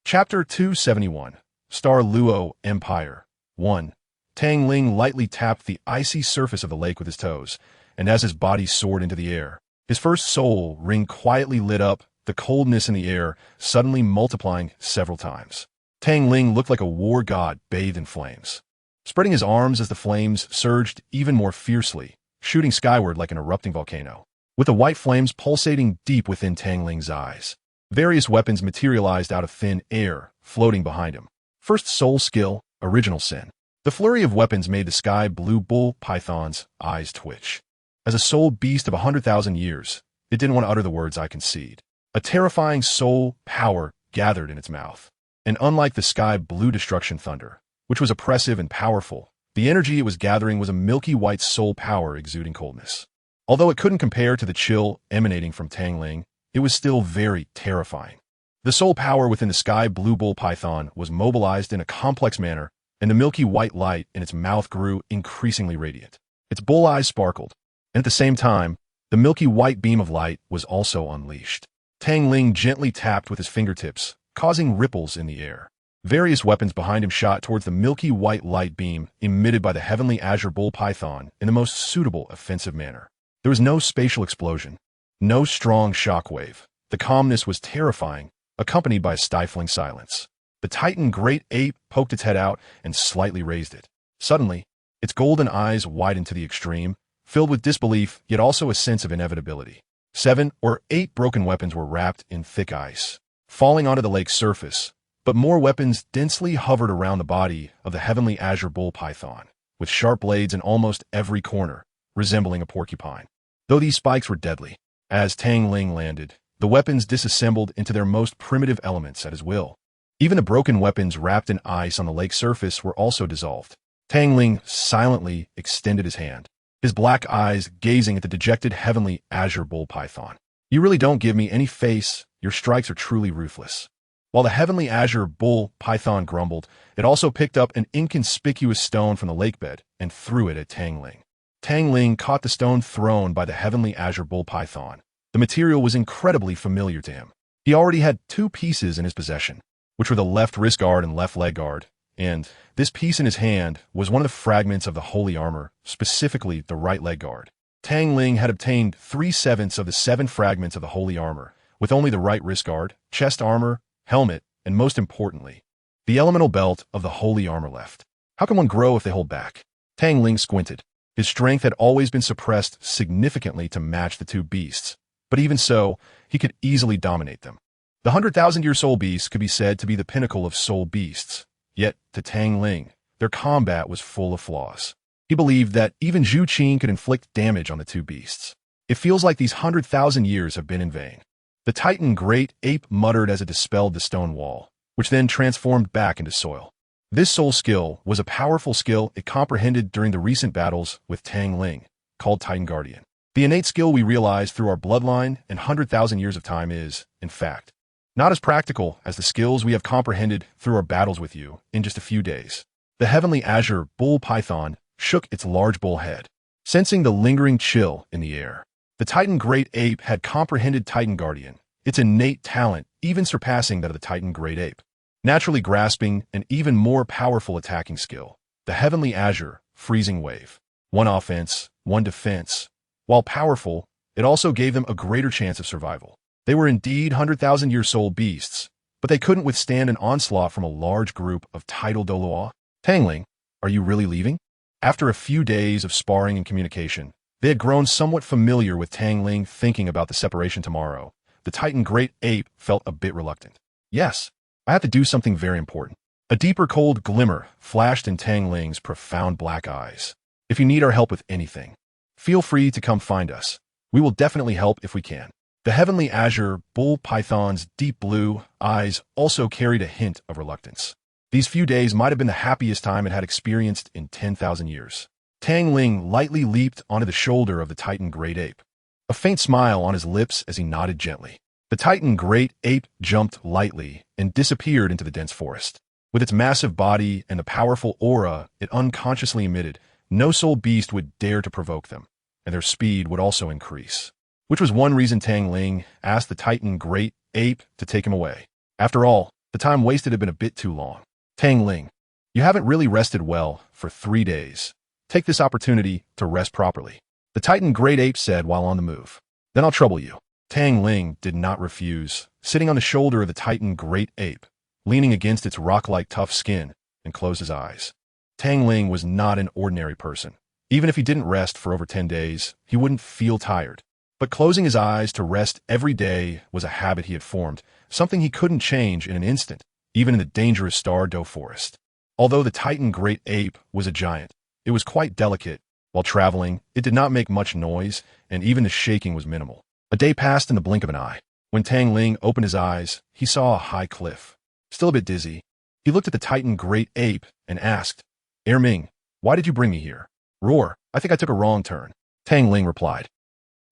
Chapter 271. Star Luo Empire. 1. Tang Ling lightly tapped the icy surface of the lake with his toes, and as his body soared into the air, his first soul ring quietly lit up, the coldness in the air suddenly multiplying several times. Tang Ling looked like a war god bathed in flames, spreading his arms as the flames surged even more fiercely, shooting skyward like an erupting volcano. With the white flames pulsating deep within Tang Ling's eyes, various weapons materialized out of thin air, floating behind him. First soul skill, Original Sin. The flurry of weapons made the sky blue bull python's eyes twitch. As a soul beast of 100,000 years, it didn't want to utter the words "I concede." A terrifying soul power gathered in its mouth. And unlike the sky blue destruction thunder, which was oppressive and powerful, the energy it was gathering was a milky white soul power exuding coldness. Although it couldn't compare to the chill emanating from Tang Ling, it was still very terrifying. The soul power within the sky blue bull python was mobilized in a complex manner, and the milky white light in its mouth grew increasingly radiant. Its bull eyes sparkled, and at the same time, the milky white beam of light was also unleashed. Tang Ling gently tapped with his fingertips, causing ripples in the air. Various weapons behind him shot towards the milky white light beam emitted by the heavenly azure bull python in the most suitable offensive manner. There was no spatial explosion, no strong shockwave. The calmness was terrifying, accompanied by a stifling silence. The Titan great ape poked its head out and slightly raised it. Suddenly, its golden eyes widened to the extreme, filled with disbelief yet also a sense of inevitability. 7 or 8 broken weapons were wrapped in thick ice, falling onto the lake's surface, but more weapons densely hovered around the body of the heavenly azure bull python, with sharp blades in almost every corner, resembling a porcupine. Though these spikes were deadly, as Tang Ling landed, the weapons disassembled into their most primitive elements at his will. Even the broken weapons wrapped in ice on the lake's surface were also dissolved. Tang Ling silently extended his hand, his black eyes gazing at the dejected heavenly azure bull python. "You really don't give me any face. Your strikes are truly ruthless. While the heavenly azure bull python grumbled, it also picked up an inconspicuous stone from the lakebed and threw it at Tang Ling. Tang Ling caught the stone thrown by the heavenly azure bull python. The material was incredibly familiar to him. He already had two pieces in his possession, which were the left wrist guard and left leg guard, and this piece in his hand was one of the fragments of the holy armor, specifically the right leg guard. Tang Ling had obtained 3/7 of the 7 fragments of the holy armor, with only the right wrist guard, chest armor, helmet, and most importantly, the elemental belt of the holy armor left. How can one grow if they hold back? Tang Ling squinted. His strength had always been suppressed significantly to match the two beasts, but even so, he could easily dominate them. The 100,000-year soul beasts could be said to be the pinnacle of soul beasts, yet to Tang Ling, their combat was full of flaws. He believed that even Zhu Qin could inflict damage on the two beasts. It feels like these 100,000 years have been in vain. The Titan Great Ape muttered as it dispelled the stone wall, which then transformed back into soil. This soul skill was a powerful skill it comprehended during the recent battles with Tang Ling, called Titan Guardian. The innate skill we realize through our bloodline and 100,000 years of time is, in fact, not as practical as the skills we have comprehended through our battles with you in just a few days. The heavenly azure bull python shook its large bull head, sensing the lingering chill in the air. The Titan Great Ape had comprehended Titan Guardian, its innate talent even surpassing that of the Titan Great Ape. Naturally grasping an even more powerful attacking skill, the heavenly azure freezing wave. One offense, one defense. While powerful, it also gave them a greater chance of survival. They were indeed 100,000-year soul beasts, but they couldn't withstand an onslaught from a large group of tidal Douluo. Tang Ling, are you really leaving? After a few days of sparring and communication, they had grown somewhat familiar with Tang Ling thinking about the separation tomorrow. The Titan Great Ape felt a bit reluctant. Yes, I have to do something very important. A deeper cold glimmer flashed in Tang Ling's profound black eyes. If you need our help with anything, feel free to come find us. We will definitely help if we can. The heavenly azure bull python's deep blue eyes also carried a hint of reluctance. These few days might have been the happiest time it had experienced in 10,000 years. Tang Ling lightly leaped onto the shoulder of the Titan Great Ape, a faint smile on his lips as he nodded gently. The Titan Great Ape jumped lightly and disappeared into the dense forest. With its massive body and the powerful aura it unconsciously emitted, no soul beast would dare to provoke them, and their speed would also increase. Which was one reason Tang Ling asked the Titan Great Ape to take him away. After all, the time wasted had been a bit too long. Tang Ling, you haven't really rested well for 3 days. Take this opportunity to rest properly, the Titan Great Ape said while on the move. Then I'll trouble you. Tang Ling did not refuse, sitting on the shoulder of the Titan Great Ape, leaning against its rock-like tough skin, and closed his eyes. Tang Ling was not an ordinary person. Even if he didn't rest for over 10 days, he wouldn't feel tired. But closing his eyes to rest every day was a habit he had formed, something he couldn't change in an instant, even in the dangerous Douluo forest. Although the Titan Great Ape was a giant, it was quite delicate. While traveling, it did not make much noise, and even the shaking was minimal. A day passed in the blink of an eye. When Tang Ling opened his eyes, he saw a high cliff. Still a bit dizzy, he looked at the Titan Great Ape and asked, Ming, why did you bring me here? Roar, I think I took a wrong turn. Tang Ling replied,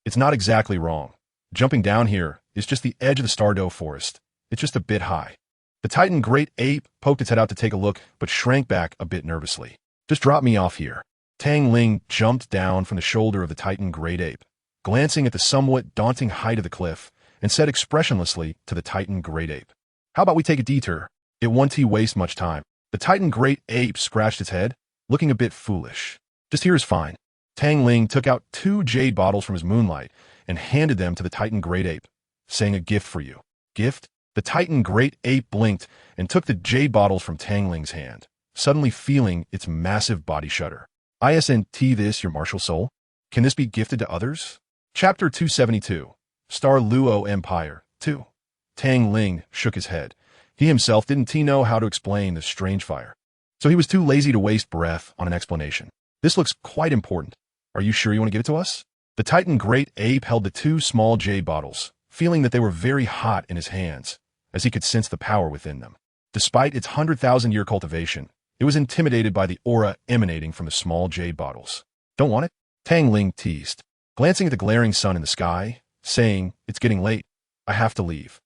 it's not exactly wrong. Jumping down here is just the edge of the Douluo forest. It's just a bit high. The Titan Great Ape poked its head out to take a look, but shrank back a bit nervously. Just drop me off here. Tang Ling jumped down from the shoulder of the Titan Great Ape, glancing at the somewhat daunting height of the cliff, and said expressionlessly to the Titan Great Ape, how about we take a detour? It won't waste much time. The Titan Great Ape scratched its head, looking a bit foolish. Just here is fine. Tang Ling took out 2 jade bottles from his moonlight and handed them to the Titan Great Ape, saying a gift for you. Gift? The Titan Great Ape blinked and took the jade bottles from Tang Ling's hand, suddenly feeling its massive body shudder. Isn't this your martial soul? Can this be gifted to others? Chapter 272, Star Luo Empire 2. Tang Ling shook his head. He himself didn't know how to explain this strange fire, so he was too lazy to waste breath on an explanation. This looks quite important. Are you sure you want to give it to us? The Titan Great Ape held the 2 small jade bottles, feeling that they were very hot in his hands, as he could sense the power within them. Despite its 100,000-year cultivation, it was intimidated by the aura emanating from the small jade bottles. Don't want it? Tang Ling teased, glancing at the glaring sun in the sky, saying, it's getting late. I have to leave.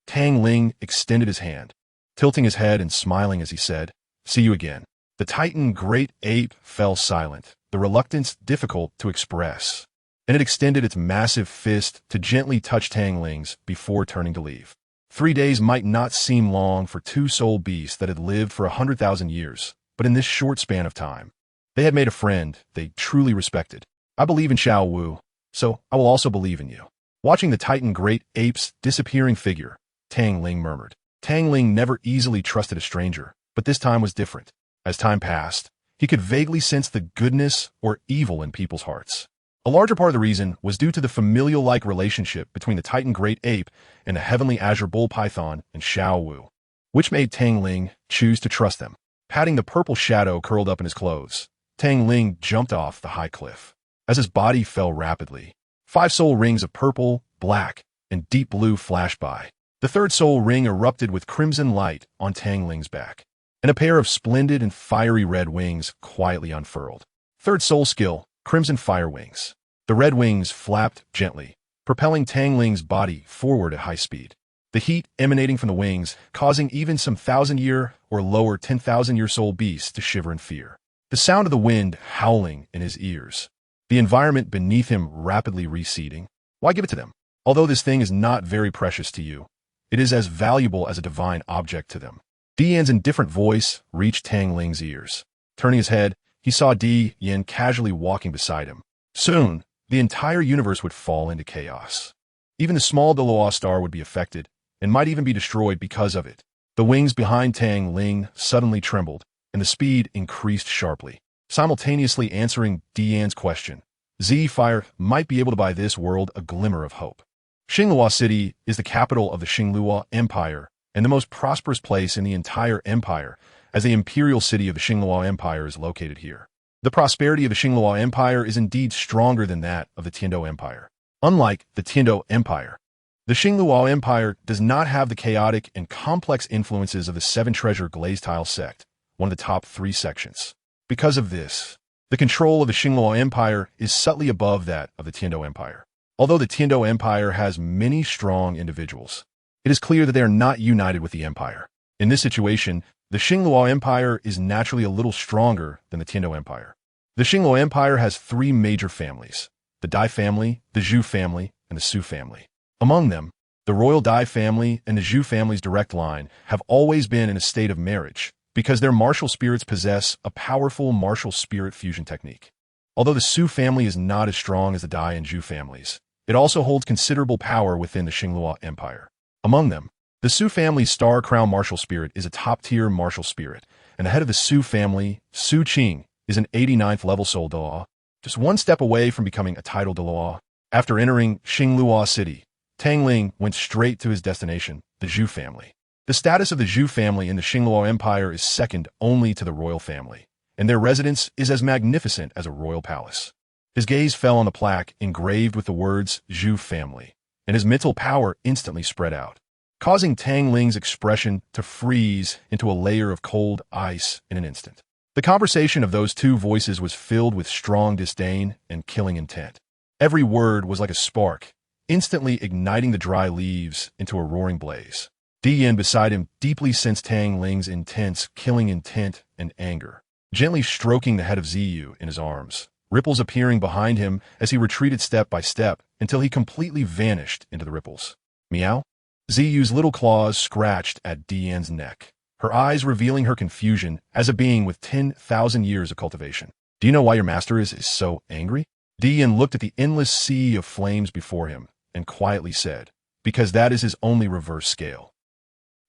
Tang Ling extended his hand, tilting his head and smiling as he said, "See you again." The Titan great ape fell silent, the reluctance difficult to express, and it extended its massive fist to gently touch Tang Ling's before turning to leave. 3 days might not seem long for two soul beasts that had lived for 100,000 years, but in this short span of time, they had made a friend they truly respected. "I believe in Xiao Wu, so I will also believe in you." Watching the Titan great ape's disappearing figure, Tang Ling murmured. Tang Ling never easily trusted a stranger, but this time was different. As time passed, he could vaguely sense the goodness or evil in people's hearts. A larger part of the reason was due to the familial-like relationship between the Titan great ape and the heavenly azure bull python and Xiao Wu, which made Tang Ling choose to trust them. Patting the purple shadow curled up in his clothes, Tang Ling jumped off the high cliff. As his body fell rapidly, 5 soul rings of purple, black, and deep blue flashed by. The third soul ring erupted with crimson light on Tang Ling's back, and a pair of splendid and fiery red wings quietly unfurled. Third soul skill, Crimson Fire Wings. The red wings flapped gently, propelling Tang Ling's body forward at high speed. The heat emanating from the wings causing even some 1,000-year or lower 10,000-year soul beasts to shiver in fear. The sound of the wind howling in his ears. The environment beneath him rapidly receding. Why give it to them? Although this thing is not very precious to you, it is as valuable as a divine object to them. Dian's indifferent voice reached Tang Ling's ears. Turning his head, he saw Dian casually walking beside him. Soon, the entire universe would fall into chaos. Even the small Douluo star would be affected, and might even be destroyed because of it. The wings behind Tang Ling suddenly trembled, and the speed increased sharply. Simultaneously answering Dian's question, Z-Fire might be able to buy this world a glimmer of hope. Xingluo City is the capital of the Xingluo Empire, and the most prosperous place in the entire empire, as the imperial city of the Xingluo Empire is located here. The prosperity of the Xingluo Empire is indeed stronger than that of the Tiando Empire. Unlike the Tiando Empire, the Xingluo Empire does not have the chaotic and complex influences of the Seven Treasure Glazed Tile sect, one of the top 3 sections. Because of this, the control of the Xingluo Empire is subtly above that of the Tiando Empire. Although the Tiando Empire has many strong individuals, it is clear that they are not united with the Empire. In this situation, the Xingluo Empire is naturally a little stronger than the Tiando Empire. The Xingluo Empire has 3 major families: the Dai family, the Zhu family, and the Su family. Among them, the royal Dai family and the Zhu family's direct line have always been in a state of marriage because their martial spirits possess a powerful martial spirit fusion technique. Although the Su family is not as strong as the Dai and Zhu families, it also holds considerable power within the Xingluo Empire. Among them, the Su family's Star Crown martial spirit is a top-tier martial spirit, and the head of the Su family, Su Qing, is an 89th level soul Douluo, just one step away from becoming a title Douluo. After entering Xingluo City, Tang Ling went straight to his destination, the Zhu family. The status of the Zhu family in the Xingluo Empire is second only to the royal family, and their residence is as magnificent as a royal palace. His gaze fell on the plaque engraved with the words Zhu family, and his mental power instantly spread out, causing Tang Ling's expression to freeze into a layer of cold ice in an instant. The conversation of those two voices was filled with strong disdain and killing intent. Every word was like a spark, instantly igniting the dry leaves into a roaring blaze. Dian beside him deeply sensed Tang Ling's intense, killing intent and anger, gently stroking the head of Ziyu in his arms, ripples appearing behind him as he retreated step by step until he completely vanished into the ripples. Meow? Ziyu's little claws scratched at Dian's neck, her eyes revealing her confusion as a being with 10,000 years of cultivation. Do you know why your master is so angry? Dian looked at the endless sea of flames before him and quietly said, because that is his only reverse scale.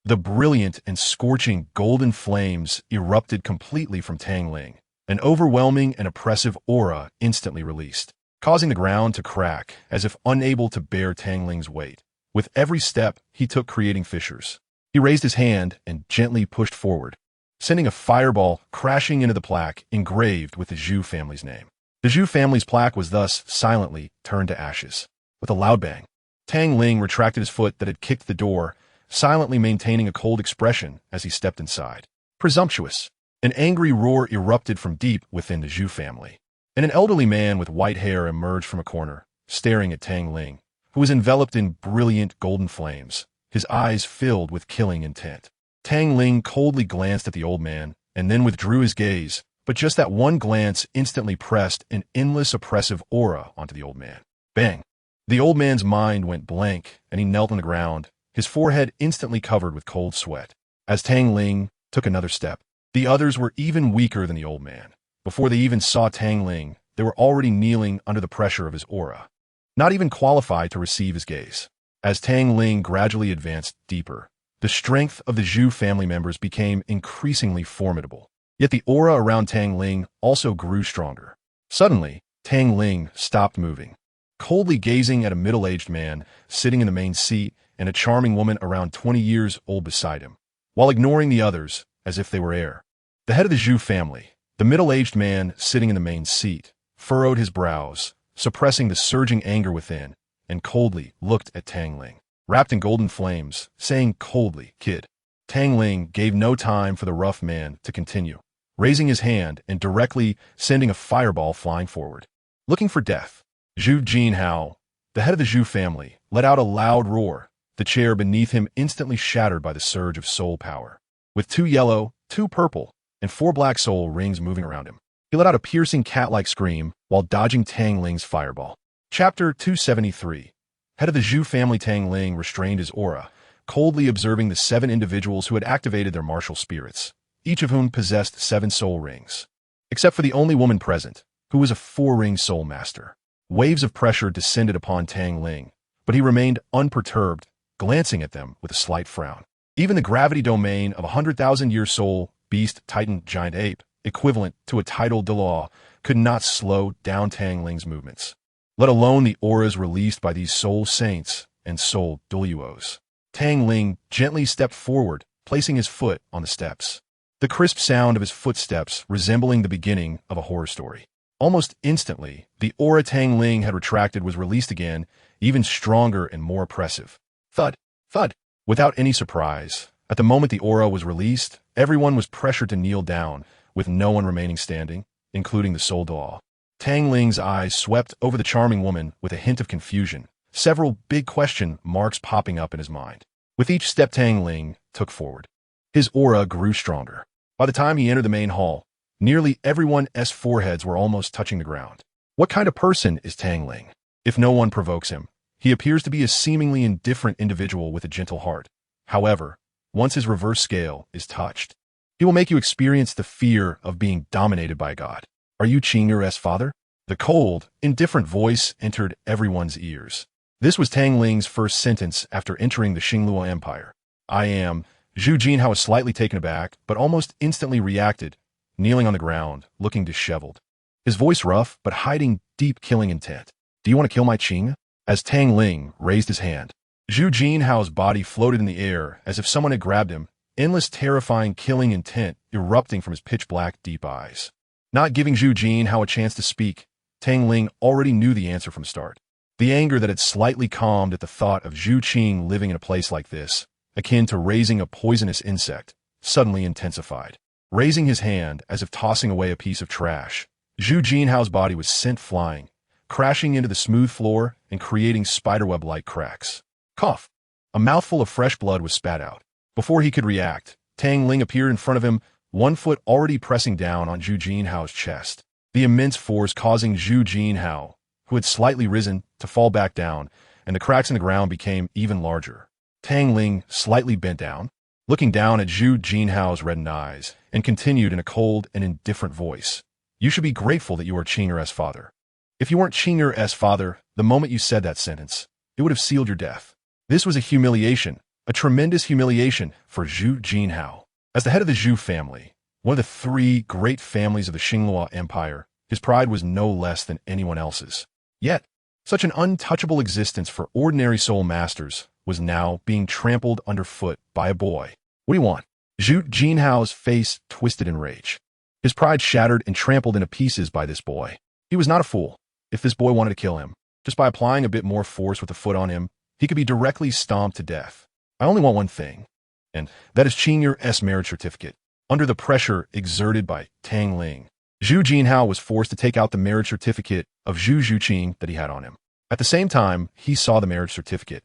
The brilliant and scorching golden flames erupted completely from Tang Ling, an overwhelming and oppressive aura instantly released, causing the ground to crack as if unable to bear Tang Ling's weight. With every step he took creating fissures. He raised his hand and gently pushed forward, sending a fireball crashing into the plaque engraved with the Zhu family's name. The Zhu family's plaque was thus silently turned to ashes. With a loud bang, Tang Ling retracted his foot that had kicked the door, silently maintaining a cold expression as he stepped inside. Presumptuous! An angry roar erupted from deep within the Zhu family, and an elderly man with white hair emerged from a corner, staring at Tang Ling, who was enveloped in brilliant golden flames, his eyes filled with killing intent. Tang Ling coldly glanced at the old man and then withdrew his gaze, but just that one glance instantly pressed an endless oppressive aura onto the old man. Bang! The old man's mind went blank, and he knelt on the ground, his forehead instantly covered with cold sweat. As Tang Ling took another step, the others were even weaker than the old man. Before they even saw Tang Ling, they were already kneeling under the pressure of his aura, not even qualified to receive his gaze. As Tang Ling gradually advanced deeper, the strength of the Zhu family members became increasingly formidable. Yet the aura around Tang Ling also grew stronger. Suddenly, Tang Ling stopped moving, coldly gazing at a middle-aged man sitting in the main seat and a charming woman around 20 years old beside him, while ignoring the others as if they were air. The head of the Zhu family, the middle-aged man sitting in the main seat, furrowed his brows, suppressing the surging anger within, and coldly looked at Tang Ling, wrapped in golden flames, saying coldly, "Kid." Tang Ling gave no time for the rough man to continue, raising his hand and directly sending a fireball flying forward. Looking for death, Zhu Jinhao, the head of the Zhu family, let out a loud roar, the chair beneath him instantly shattered by the surge of soul power. With 2 yellow, 2 purple, and 4 black soul rings moving around him, he let out a piercing cat-like scream while dodging Tang Ling's fireball. Chapter 273. Head of the Zhu family Tang Ling restrained his aura, coldly observing the 7 individuals who had activated their martial spirits, each of whom possessed 7 soul rings. Except for the only woman present, who was a 4-ring soul master. Waves of pressure descended upon Tang Ling, but he remained unperturbed, glancing at them with a slight frown. Even the gravity domain of a 100,000-year soul, beast, titan, giant ape, equivalent to a tidal Dalu, could not slow down Tang Ling's movements, let alone the auras released by these soul saints and soul Douluos. Tang Ling gently stepped forward, placing his foot on the steps. The crisp sound of his footsteps resembling the beginning of a horror story. Almost instantly, the aura Tang Ling had retracted was released again, even stronger and more oppressive. Thud, thud. Without any surprise, at the moment the aura was released, everyone was pressured to kneel down, with no one remaining standing, including the soul Dalu. Tang Ling's eyes swept over the charming woman with a hint of confusion, several big question marks popping up in his mind. With each step Tang Ling took forward, his aura grew stronger. By the time he entered the main hall, nearly everyone's foreheads were almost touching the ground. What kind of person is Tang Ling? If no one provokes him, he appears to be a seemingly indifferent individual with a gentle heart. However, once his reverse scale is touched, he will make you experience the fear of being dominated by a god. Are you Qing's father? The cold, indifferent voice entered everyone's ears. This was Tang Ling's first sentence after entering the Xinluo Empire. I am. Zhu Jinhao was slightly taken aback, but almost instantly reacted, kneeling on the ground, looking disheveled. His voice rough, but hiding deep killing intent. Do you want to kill my Qing? As Tang Ling raised his hand, Zhu Jinhao's body floated in the air as if someone had grabbed him, endless terrifying killing intent erupting from his pitch-black deep eyes. Not giving Zhu Jinhao a chance to speak, Tang Ling already knew the answer from start. The anger that had slightly calmed at the thought of Zhu Qing living in a place like this, akin to raising a poisonous insect, suddenly intensified. Raising his hand as if tossing away a piece of trash, Zhu Jinhao's body was sent flying, crashing into the smooth floor and creating spiderweb-like cracks. Cough! A mouthful of fresh blood was spat out. Before he could react, Tang Ling appeared in front of him, one foot already pressing down on Zhu Jinhao's chest. The immense force causing Zhu Jinhao, who had slightly risen, to fall back down, and the cracks in the ground became even larger. Tang Ling slightly bent down, looking down at Zhu Jinhao's reddened eyes, and continued in a cold and indifferent voice. You should be grateful that you are Qing's father. If you weren't Qing's father, the moment you said that sentence, it would have sealed your death. This was a humiliation, a tremendous humiliation for Zhu Jinhao. As the head of the Zhu family, one of the 3 great families of the Xinluo Empire, his pride was no less than anyone else's. Yet, such an untouchable existence for ordinary soul masters was now being trampled underfoot by a boy. What do you want? Zhu Jinhao's face twisted in rage. His pride shattered and trampled into pieces by this boy. He was not a fool. If this boy wanted to kill him, just by applying a bit more force with the foot on him, he could be directly stomped to death. I only want one thing, and that is Qing's marriage certificate. Under the pressure exerted by Tang Ling, Zhu Jinhao was forced to take out the marriage certificate of Zhu Zhuqing that he had on him. At the same time, he saw the marriage certificate.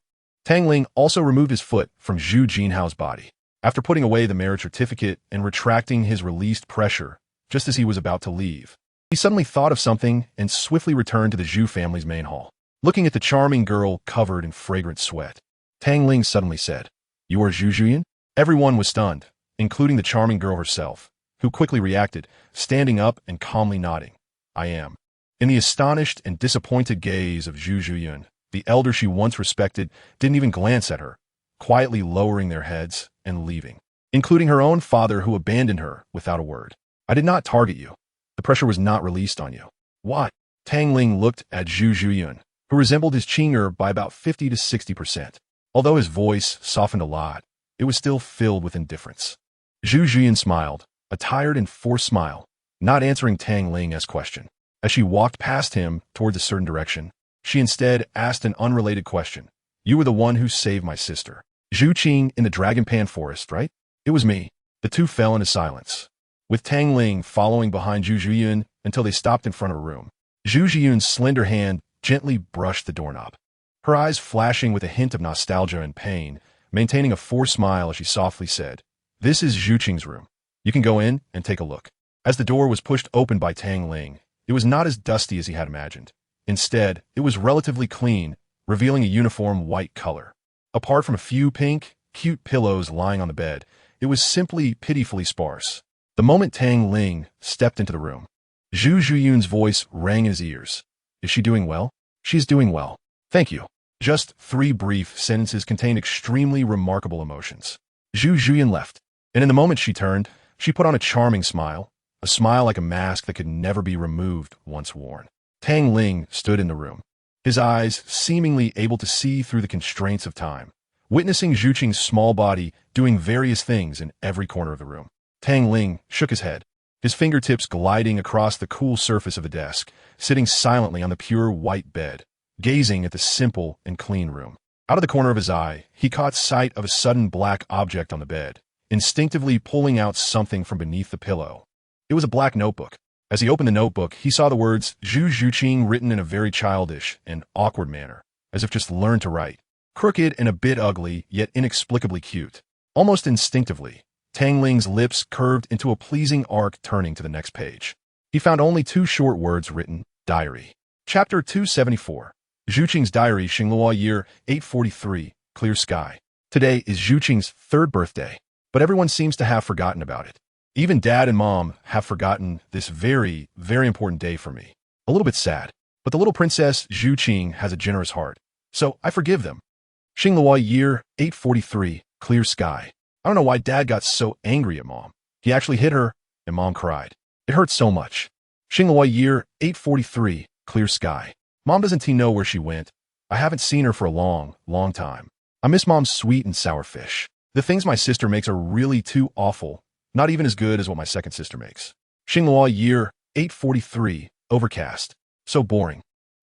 Tang Ling also removed his foot from Zhu Jinhao's body. After putting away the marriage certificate and retracting his released pressure, just as he was about to leave, he suddenly thought of something and swiftly returned to the Zhu family's main hall. Looking at the charming girl covered in fragrant sweat, Tang Ling suddenly said, "You are Zhu Juyan?" Everyone was stunned, including the charming girl herself, who quickly reacted, standing up and calmly nodding. "I am." In the astonished and disappointed gaze of Zhu Juyan, the elder she once respected didn't even glance at her, quietly lowering their heads and leaving, including her own father who abandoned her without a word. "I did not target you. The pressure was not released on you." "What?" Tang Ling looked at Zhu Juyan, who resembled his Qing'er by about 50 to 60%. Although his voice softened a lot, it was still filled with indifference. Zhu Juyan smiled, a tired and forced smile, not answering Tang Ling's question. As she walked past him towards a certain direction, she instead asked an unrelated question. "You were the one who saved my sister, Zhu Qing, in the Dragon Pan Forest, right?" "It was me." The two fell into silence, with Tang Ling following behind Zhu Juyan until they stopped in front of a room. Zhu Juyan's slender hand gently brushed the doorknob, her eyes flashing with a hint of nostalgia and pain, maintaining a forced smile as she softly said, "This is Zhu Qing's room. You can go in and take a look." As the door was pushed open by Tang Ling, it was not as dusty as he had imagined. Instead, it was relatively clean, revealing a uniform white color. Apart from a few pink, cute pillows lying on the bed, it was simply pitifully sparse. The moment Tang Ling stepped into the room, Zhu Juyan's voice rang in his ears. "Is she doing well?" "She's doing well. Thank you." Just 3 brief sentences contained extremely remarkable emotions. Zhu Juyan left, and in the moment she turned, she put on a charming smile, a smile like a mask that could never be removed once worn. Tang Ling stood in the room, his eyes seemingly able to see through the constraints of time, witnessing Zhu Qing's small body doing various things in every corner of the room. Tang Ling shook his head, his fingertips gliding across the cool surface of the desk, sitting silently on the pure white bed, gazing at the simple and clean room. Out of the corner of his eye, he caught sight of a sudden black object on the bed, instinctively pulling out something from beneath the pillow. It was a black notebook. As he opened the notebook, he saw the words Zhu Juqing written in a very childish and awkward manner, as if just learned to write. Crooked and a bit ugly, yet inexplicably cute. Almost instinctively, Tang Ling's lips curved into a pleasing arc, turning to the next page. He found only 2 short words written, Diary. Chapter 274. Zhu Qing's Diary, Xinghua year 843, clear sky. Today is Zhu Qing's 3rd birthday, but everyone seems to have forgotten about it. Even Dad and Mom have forgotten this very, very important day for me. A little bit sad, but the little princess Zhu Qing has a generous heart, so I forgive them. Xinghua year 843, clear sky. I don't know why Dad got so angry at Mom. He actually hit her, and Mom cried. It hurt so much. Xinghua year 843, clear sky. Mom doesn't know where she went. I haven't seen her for a long, long time. I miss Mom's sweet and sour fish. The things my sister makes are really too awful, not even as good as what my second sister makes. Xinghua year 843, overcast. So boring.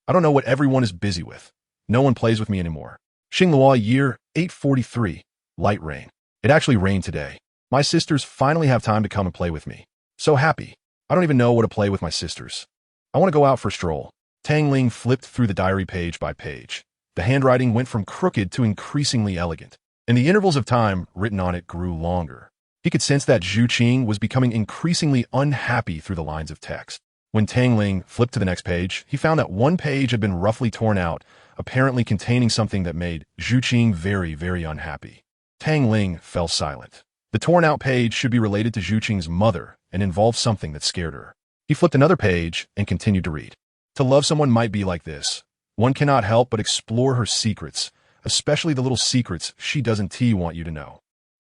I don't know what everyone is busy with. No one plays with me anymore. Xinghua year 843, light rain. It actually rained today. My sisters finally have time to come and play with me. So happy. I don't even know what to play with my sisters. I want to go out for a stroll. Tang Ling flipped through the diary page by page. The handwriting went from crooked to increasingly elegant, and the intervals of time written on it grew longer. He could sense that Zhu Qing was becoming increasingly unhappy through the lines of text. When Tang Ling flipped to the next page, he found that one page had been roughly torn out, apparently containing something that made Zhu Qing very, very unhappy. Tang Ling fell silent. The torn-out page should be related to Zhu Qing's mother and involved something that scared her. He flipped another page and continued to read. To love someone might be like this. One cannot help but explore her secrets, especially the little secrets she doesn't want you to know.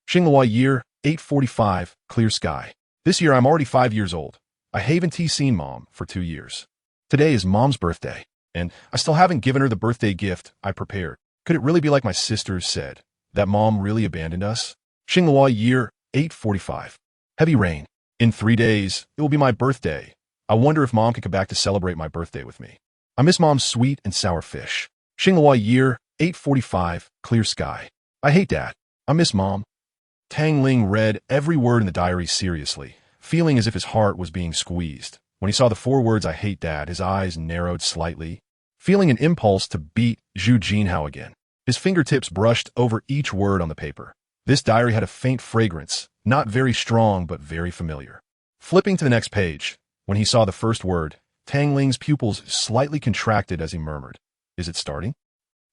Xinghua year 845, clear sky. This year I'm already 5 years old. I haven't seen Mom for 2 years. Today is Mom's birthday, and I still haven't given her the birthday gift I prepared. Could it really be like my sisters said, that Mom really abandoned us? Xinghua year 845. Heavy rain. In 3 days, it will be my birthday. I wonder if Mom can come back to celebrate my birthday with me. I miss Mom's sweet and sour fish. Xinghua year 845, clear sky. I hate Dad. I miss Mom. Tang Ling read every word in the diary seriously, feeling as if his heart was being squeezed. When he saw the 4 words, I hate Dad, his eyes narrowed slightly, feeling an impulse to beat Zhu Jinhao again. His fingertips brushed over each word on the paper. This diary had a faint fragrance, not very strong but very familiar. Flipping to the next page, when he saw the first word, Tang Ling's pupils slightly contracted as he murmured, "Is it starting?"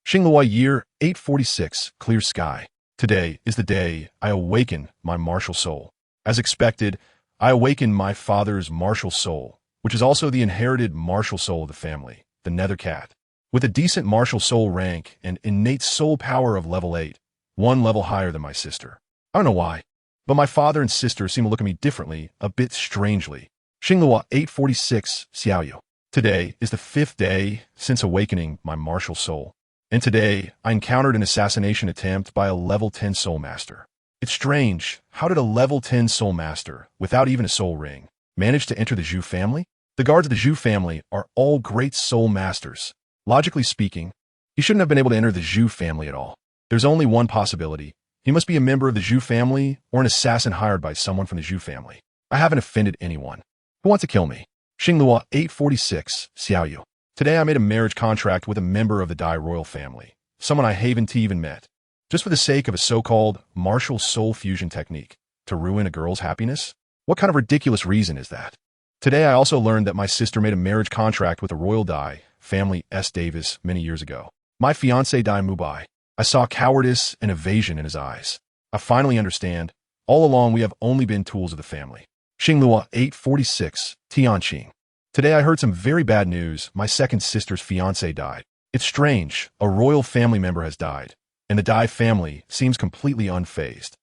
Xingluo year 846, clear sky. Today is the day I awaken my martial soul. As expected, I awaken my father's martial soul, which is also the inherited martial soul of the family, the Nether Cat. With a decent martial soul rank and innate soul power of level 8, one level higher than my sister. I don't know why, but my father and sister seem to look at me differently, a bit strangely. Xingluo 846, Xiaoyu. Today is the 5th day since awakening my martial soul. And today, I encountered an assassination attempt by a level 10 soul master. It's strange, how did a level 10 soul master, without even a soul ring, manage to enter the Zhu family? The guards of the Zhu family are all great soul masters. Logically speaking, he shouldn't have been able to enter the Zhu family at all. There's only one possibility. He must be a member of the Zhu family or an assassin hired by someone from the Zhu family. I haven't offended anyone. Who wants to kill me? Xingluo 846, Xiaoyu. Today I made a marriage contract with a member of the Dai royal family, someone I haven't even met, just for the sake of a so-called martial soul fusion technique, to ruin a girl's happiness? What kind of ridiculous reason is that? Today I also learned that my sister made a marriage contract with a royal Dai family S. Davis many years ago. My fiancé Dai Mubai. I saw cowardice and evasion in his eyes. I finally understand. All along we have only been tools of the family. Xingluo 846, Tianqing. Today I heard some very bad news. My second sister's fiancé died. It's strange. A royal family member has died, and the Dai family seems completely unfazed.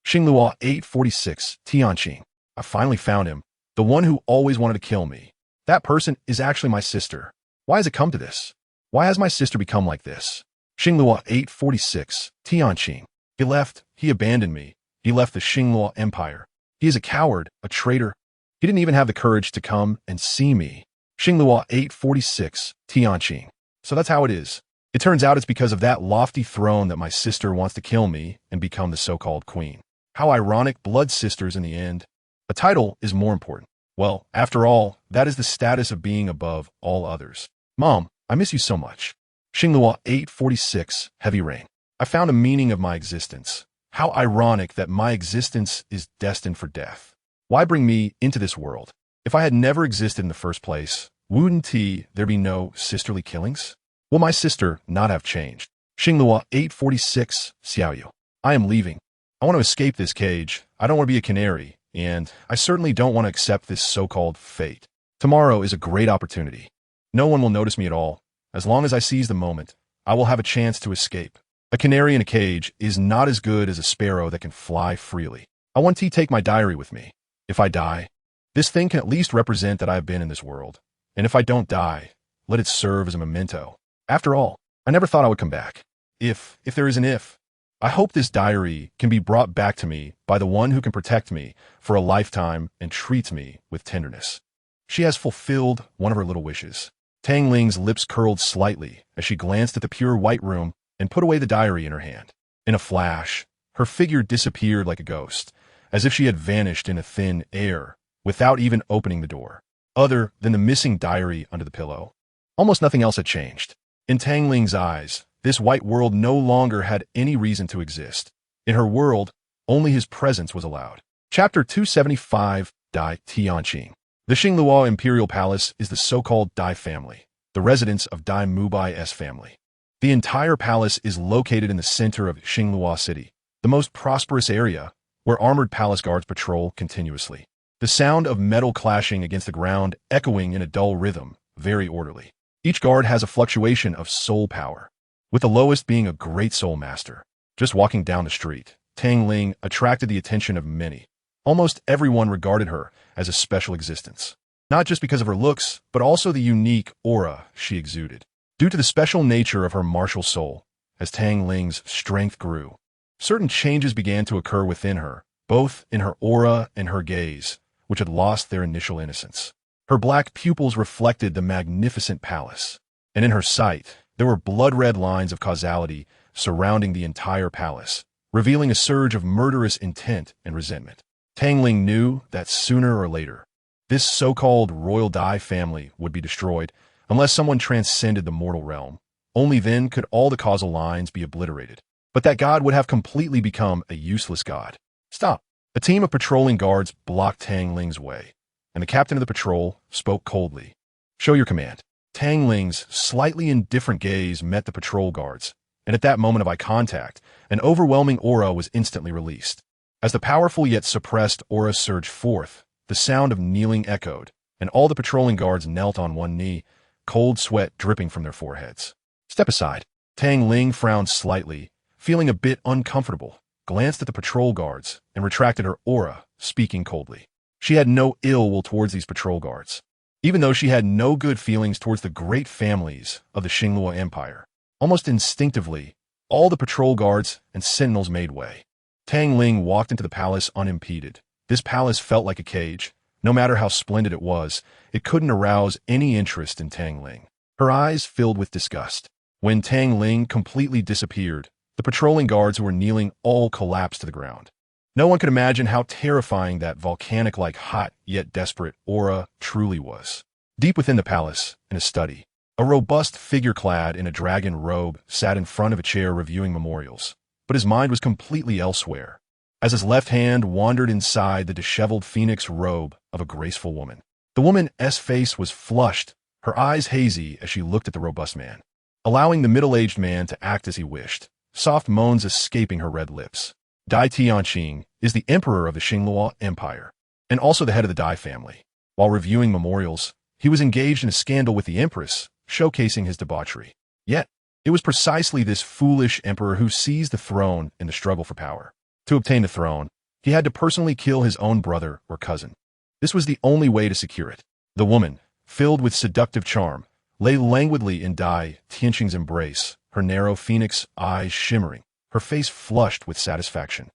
Xingluo 846, Tianqing. I finally found him. The one who always wanted to kill me. That person is actually my sister. Why has it come to this? Why has my sister become like this? Xingluo 846, Tianqing. He left. He abandoned me. He left the Xingluo Empire. He is a coward, a traitor. He didn't even have the courage to come and see me. Xingluo 846, Tianqing. So that's how it is. It turns out it's because of that lofty throne that my sister wants to kill me and become the so-called queen. How ironic, blood sisters in the end. A title is more important. Well, after all, that is the status of being above all others. Mom, I miss you so much. Xingluo 846, heavy rain. I found a meaning of my existence. How ironic that my existence is destined for death. Why bring me into this world? If I had never existed in the first place, wouldn't there be no sisterly killings? Will my sister not have changed? Xingluo 846, Xiaoyu. I am leaving. I want to escape this cage. I don't want to be a canary, and I certainly don't want to accept this so-called fate. Tomorrow is a great opportunity. No one will notice me at all. As long as I seize the moment, I will have a chance to escape. A canary in a cage is not as good as a sparrow that can fly freely. I want to take my diary with me. If I die, this thing can at least represent that I have been in this world. And if I don't die, let it serve as a memento. After all, I never thought I would come back. If there is an if, I hope this diary can be brought back to me by the one who can protect me for a lifetime and treats me with tenderness. She has fulfilled one of her little wishes. Tang Ling's lips curled slightly as she glanced at the pure white room and put away the diary in her hand. In a flash, her figure disappeared like a ghost, as if she had vanished in a thin air, without even opening the door. Other than the missing diary under the pillow, almost nothing else had changed. In Tang Ling's eyes, this white world no longer had any reason to exist. In her world, only his presence was allowed. Chapter 275, Dai Tianqing. The Xingluo Imperial Palace is the so-called Dai family, the residence of Dai Mubai's family. The entire palace is located in the center of Xingluo City, the most prosperous area, where armored palace guards patrol continuously. The sound of metal clashing against the ground echoing in a dull rhythm, very orderly. Each guard has a fluctuation of soul power, with the lowest being a great soul master. Just walking down the street, Tang Ling attracted the attention of many. Almost everyone regarded her as a special existence, not just because of her looks, but also the unique aura she exuded. Due to the special nature of her martial soul, as Tang Ling's strength grew, certain changes began to occur within her, both in her aura and her gaze, which had lost their initial innocence. Her black pupils reflected the magnificent palace, and in her sight, there were blood-red lines of causality surrounding the entire palace, revealing a surge of murderous intent and resentment. Tang Ling knew that sooner or later, this so-called royal Dai family would be destroyed unless someone transcended the mortal realm, Only then could all the causal lines be obliterated. But that god would have completely become a useless god. Stop. A team of patrolling guards blocked Tang Ling's way, and the captain of the patrol spoke coldly. Show your command. Tang Ling's slightly indifferent gaze met the patrol guards, and at that moment of eye contact, an overwhelming aura was instantly released. As the powerful yet suppressed aura surged forth, the sound of kneeling echoed, and all the patrolling guards knelt on one knee, cold sweat dripping from their foreheads. Step aside. Tang Ling frowned slightly, feeling a bit uncomfortable, glanced at the patrol guards, and retracted her aura, speaking coldly. She had no ill will towards these patrol guards, even though she had no good feelings towards the great families of the Xinluo Empire. Almost instinctively, all the patrol guards and sentinels made way. Tang Ling walked into the palace unimpeded. This palace felt like a cage. No matter how splendid it was, it couldn't arouse any interest in Tang Ling. Her eyes filled with disgust. When Tang Ling completely disappeared, the patrolling guards who were kneeling all collapsed to the ground. No one could imagine how terrifying that volcanic-like hot yet desperate aura truly was. Deep within the palace, in a study, a robust figure clad in a dragon robe sat in front of a chair reviewing memorials, but his mind was completely elsewhere, as his left hand wandered inside the disheveled phoenix robe of a graceful woman. The woman's face was flushed, her eyes hazy as she looked at the robust man, allowing the middle-aged man to act as he wished, soft moans escaping her red lips. Dai Tianqing is the emperor of the Xinluo Empire, and also the head of the Dai family. While reviewing memorials, he was engaged in a scandal with the empress, showcasing his debauchery. Yet, it was precisely this foolish emperor who seized the throne in the struggle for power. To obtain the throne, he had to personally kill his own brother or cousin. This was the only way to secure it. The woman, filled with seductive charm, lay languidly in Dai Tianqing's embrace, her narrow phoenix eyes shimmering, her face flushed with satisfaction.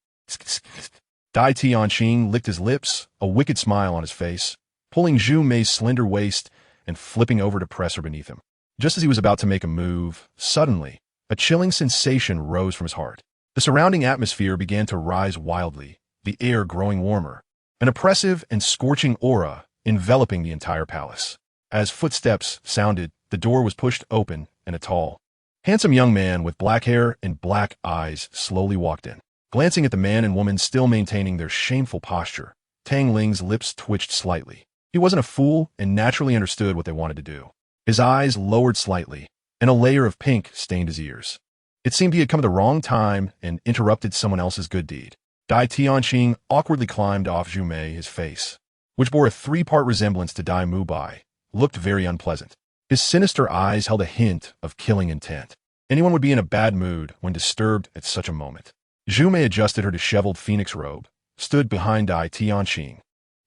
Dai Tianqing licked his lips, a wicked smile on his face, pulling Zhu Mei's slender waist and flipping over to press her beneath him. Just as he was about to make a move, suddenly, a chilling sensation rose from his heart. The surrounding atmosphere began to rise wildly, the air growing warmer, an oppressive and scorching aura enveloping the entire palace. As footsteps sounded, the door was pushed open, and a tall, handsome young man with black hair and black eyes slowly walked in. Glancing at the man and woman still maintaining their shameful posture, Tang Ling's lips twitched slightly. He wasn't a fool and naturally understood what they wanted to do. His eyes lowered slightly, and a layer of pink stained his ears. It seemed he had come at the wrong time and interrupted someone else's good deed. Dai Tianqing awkwardly climbed off Zhu Mei, his face, which bore a three-part resemblance to Dai Mubai, looked very unpleasant. His sinister eyes held a hint of killing intent. Anyone would be in a bad mood when disturbed at such a moment. Zhu Mei adjusted her disheveled phoenix robe, stood behind Dai Tianqing,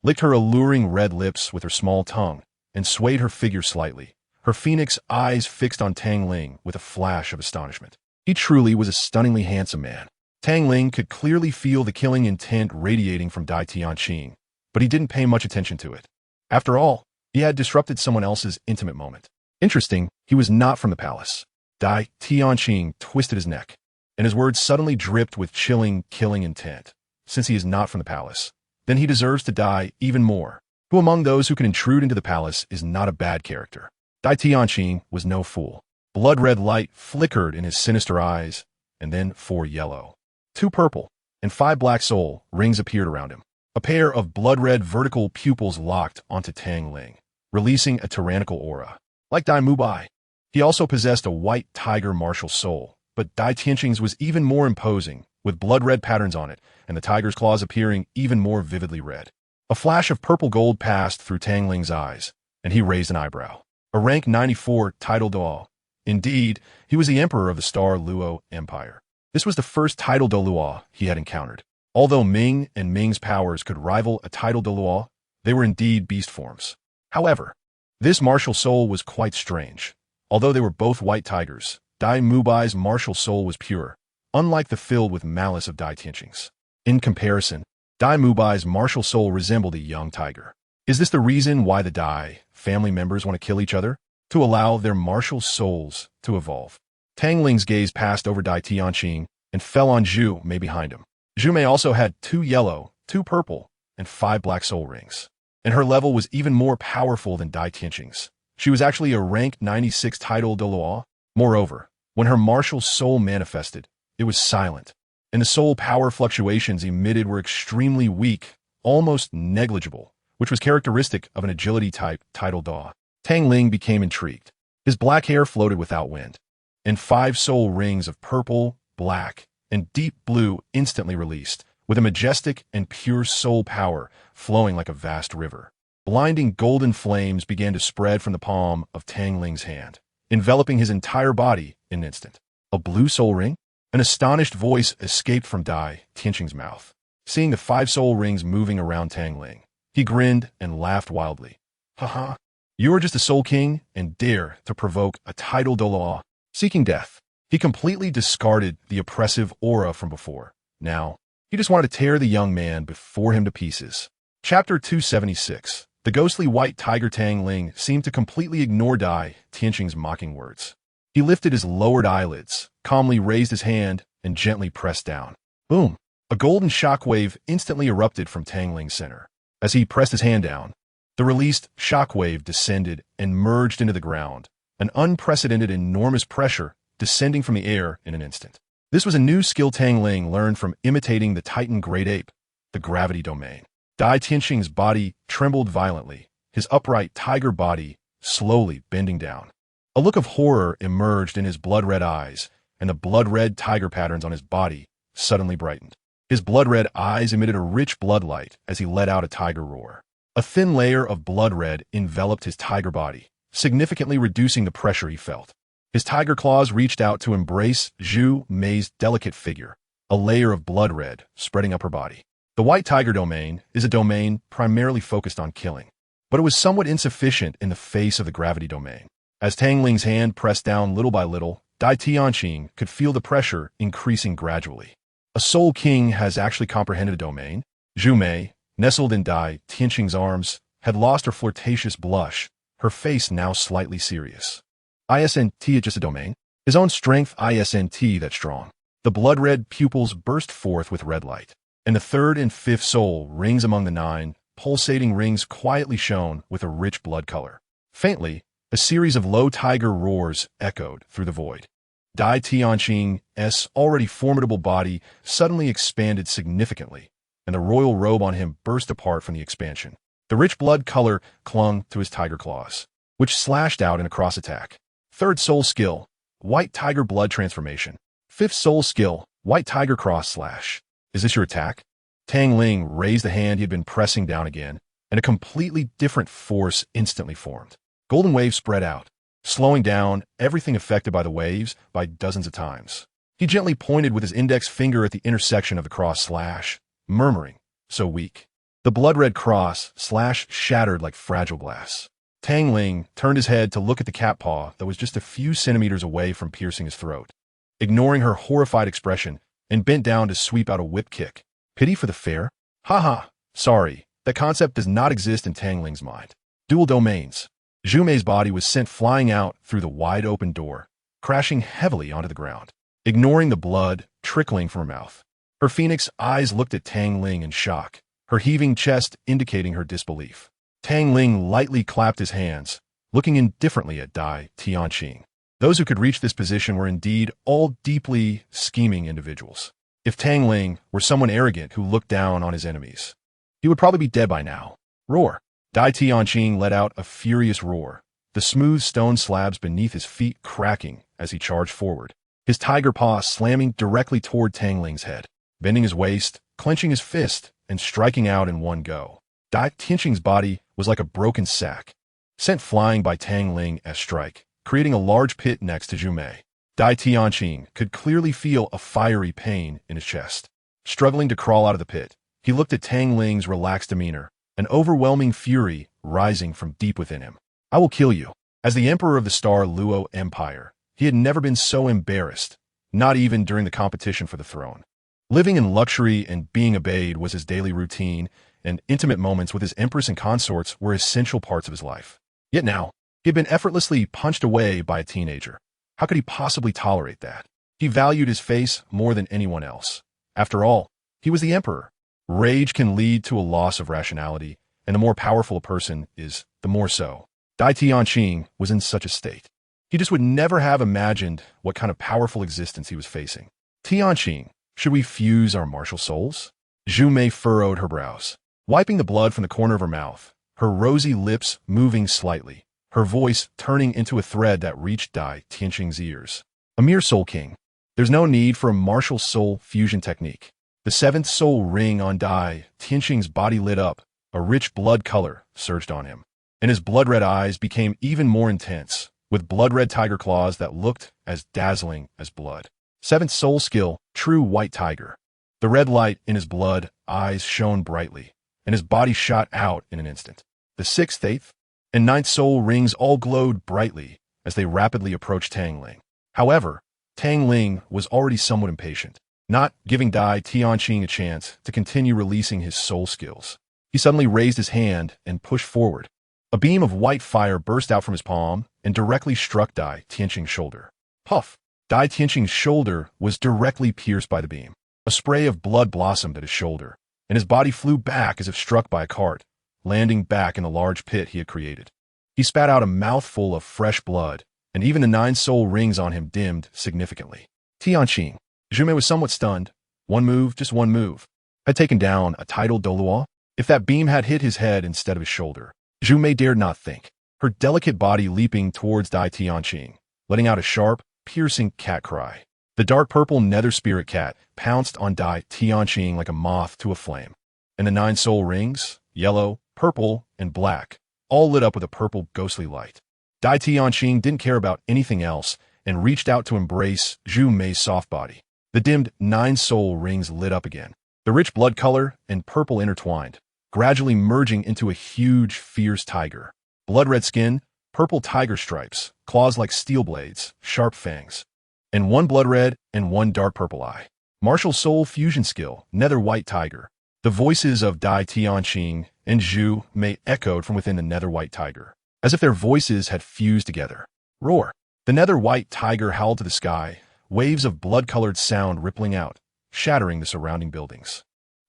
licked her alluring red lips with her small tongue, and swayed her figure slightly, her phoenix eyes fixed on Tang Ling with a flash of astonishment. He truly was a stunningly handsome man. Tang Ling could clearly feel the killing intent radiating from Dai Tianqing, but he didn't pay much attention to it. After all, he had disrupted someone else's intimate moment. Interesting, he was not from the palace. Dai Tianqing twisted his neck, and his words suddenly dripped with chilling, killing intent. Since he is not from the palace, then he deserves to die even more. Who among those who can intrude into the palace is not a bad character? Dai Tianqing was no fool. Blood-red light flickered in his sinister eyes, and then 4 yellow, 2 purple, and 5 black soul rings appeared around him. A pair of blood-red vertical pupils locked onto Tang Ling, releasing a tyrannical aura. Like Dai Mubai, he also possessed a white tiger martial soul, but Dai Tianqing's was even more imposing, with blood-red patterns on it, and the tiger's claws appearing even more vividly red. A flash of purple gold passed through Tang Ling's eyes, and he raised an eyebrow. A rank 94 title Douluo. Indeed, he was the emperor of the Star Luo Empire. This was the first title Douluo he had encountered. Although Ming and Ming's powers could rival a title Douluo, they were indeed beast forms. However, this martial soul was quite strange. Although they were both white tigers, Dai Mubai's martial soul was pure, unlike the filled with malice of Dai Tianqing's. In comparison, Dai Mubai's martial soul resembled a young tiger. Is this the reason why the Dai family members want to kill each other? To allow their martial souls to evolve. Tang Ling's gaze passed over Dai Tianqing and fell on Zhu Mei behind him. Zhu Mei also had 2 yellow, 2 purple, and 5 black soul rings. And her level was even more powerful than Dai Tianqing's. She was actually a rank 96 title Douluo. Moreover, when her martial soul manifested, it was silent, and the soul power fluctuations emitted were extremely weak, almost negligible, which was characteristic of an agility type titled Da. Tang Ling became intrigued. His black hair floated without wind, and 5 soul rings of purple, black, and deep blue instantly released, with a majestic and pure soul power flowing like a vast river. Blinding golden flames began to spread from the palm of Tang Ling's hand, enveloping his entire body in an instant. A blue soul ring? An astonished voice escaped from Dai Tianqing's mouth. Seeing the 5 soul rings moving around Tang Ling, he grinned and laughed wildly. Haha, you are just a soul king and dare to provoke a title Douluo. Seeking death, he completely discarded the oppressive aura from before. Now, he just wanted to tear the young man before him to pieces. Chapter 276. The ghostly white tiger Tang Ling seemed to completely ignore Dai Tianqing's mocking words. He lifted his lowered eyelids, calmly raised his hand, and gently pressed down. Boom! A golden shockwave instantly erupted from Tang Ling's center. As he pressed his hand down, the released shockwave descended and merged into the ground, an unprecedented enormous pressure descending from the air in an instant. This was a new skill Tang Ling learned from imitating the Titan Great Ape, the gravity domain. Dai Tianqing's body trembled violently, his upright tiger body slowly bending down. A look of horror emerged in his blood-red eyes, and the blood-red tiger patterns on his body suddenly brightened. His blood-red eyes emitted a rich bloodlight as he let out a tiger roar. A thin layer of blood-red enveloped his tiger body, significantly reducing the pressure he felt. His tiger claws reached out to embrace Zhu Mei's delicate figure, a layer of blood-red spreading up her body. The white tiger domain is a domain primarily focused on killing, but it was somewhat insufficient in the face of the gravity domain. As Tang Ling's hand pressed down little by little, Dai Tianqing could feel the pressure increasing gradually. A soul king has actually comprehended a domain. Zhu Mei, nestled in Dai Tianqing's arms, had lost her flirtatious blush, her face now slightly serious. ISNT is just a domain. His own strength ISNT that strong. The blood-red pupils burst forth with red light, and the 3rd and 5th soul rings among the 9 pulsating rings quietly shone with a rich blood color. Faintly, a series of low tiger roars echoed through the void. Dai Tianqing's already formidable body suddenly expanded significantly, and the royal robe on him burst apart from the expansion. The rich blood color clung to his tiger claws, which slashed out in a cross attack. 3rd soul skill, white tiger blood transformation. 5th soul skill, white tiger cross slash. Is this your attack? Tang Ling raised the hand he had been pressing down again, and a completely different force instantly formed. Golden waves spread out, slowing down everything affected by the waves by dozens of times. He gently pointed with his index finger at the intersection of the cross slash, murmuring, so weak. The blood-red cross slash shattered like fragile glass. Tang Ling turned his head to look at the cat paw that was just a few centimeters away from piercing his throat. Ignoring her horrified expression, and bent down to sweep out a whip kick. Pity for the fair? Haha, sorry, that concept does not exist in Tang Ling's mind. Dual domains. Zhu Mei's body was sent flying out through the wide-open door, crashing heavily onto the ground, ignoring the blood trickling from her mouth. Her phoenix eyes looked at Tang Ling in shock, her heaving chest indicating her disbelief. Tang Ling lightly clapped his hands, looking indifferently at Dai Tianqing. Those who could reach this position were indeed all deeply scheming individuals. If Tang Ling were someone arrogant who looked down on his enemies, he would probably be dead by now. Roar! Dai Tianqing let out a furious roar, the smooth stone slabs beneath his feet cracking as he charged forward, his tiger paw slamming directly toward Tang Ling's head, bending his waist, clenching his fist, and striking out in one go. Dai Tianqing's body was like a broken sack, sent flying by Tang Ling's strike, creating a large pit next to Zhu Mei. Dai Tianqing could clearly feel a fiery pain in his chest. Struggling to crawl out of the pit, he looked at Tang Ling's relaxed demeanor, an overwhelming fury rising from deep within him. I will kill you. As the emperor of the Star Luo Empire, he had never been so embarrassed, not even during the competition for the throne. Living in luxury and being obeyed was his daily routine, and intimate moments with his empress and consorts were essential parts of his life. Yet now, he had been effortlessly punched away by a teenager. How could he possibly tolerate that? He valued his face more than anyone else. After all, he was the emperor. Rage can lead to a loss of rationality, and the more powerful a person is, the more so. Dai Tianqing was in such a state. He just would never have imagined what kind of powerful existence he was facing. Tianqing, should we fuse our martial souls? Zhu Mei furrowed her brows, wiping the blood from the corner of her mouth, her rosy lips moving slightly, her voice turning into a thread that reached Dai Tianqing's ears. A mere soul king. There's no need for a martial soul fusion technique. The seventh soul ring on Dai Tianqing's body lit up, a rich blood color surged on him, and his blood-red eyes became even more intense, with blood-red tiger claws that looked as dazzling as blood. Seventh soul skill, true white tiger. The red light in his blood eyes shone brightly, and his body shot out in an instant. The sixth, eighth, and ninth soul rings all glowed brightly as they rapidly approached Tang Ling. However, Tang Ling was already somewhat impatient, not giving Dai Tianqing a chance to continue releasing his soul skills. He suddenly raised his hand and pushed forward. A beam of white fire burst out from his palm and directly struck Dai Tianqing's shoulder. Puff! Dai Tianqing's shoulder was directly pierced by the beam. A spray of blood blossomed at his shoulder, and his body flew back as if struck by a cart, landing back in the large pit he had created. He spat out a mouthful of fresh blood, and even the 9 soul rings on him dimmed significantly. Tianqing. Zhu Mei was somewhat stunned. One move, just one move, had taken down a titled Douluo. If that beam had hit his head instead of his shoulder, Zhu Mei dared not think, her delicate body leaping towards Dai Tianqing, letting out a sharp, piercing cat cry. The dark purple nether spirit cat pounced on Dai Tianqing like a moth to a flame, and the 9 soul rings, yellow, purple, and black, all lit up with a purple ghostly light. Dai Tianqing didn't care about anything else and reached out to embrace Zhu Mei's soft body. The dimmed 9 soul rings lit up again, the rich blood color and purple intertwined, gradually merging into a huge, fierce tiger. Blood-red skin, purple tiger stripes, claws like steel blades, sharp fangs, and one blood-red and one dark purple eye. Martial soul fusion skill, nether white tiger. The voices of Dai Tianqing and Zhu Mei echoed from within the nether white tiger, as if their voices had fused together. Roar! The nether white tiger howled to the sky, waves of blood-colored sound rippling out, shattering the surrounding buildings.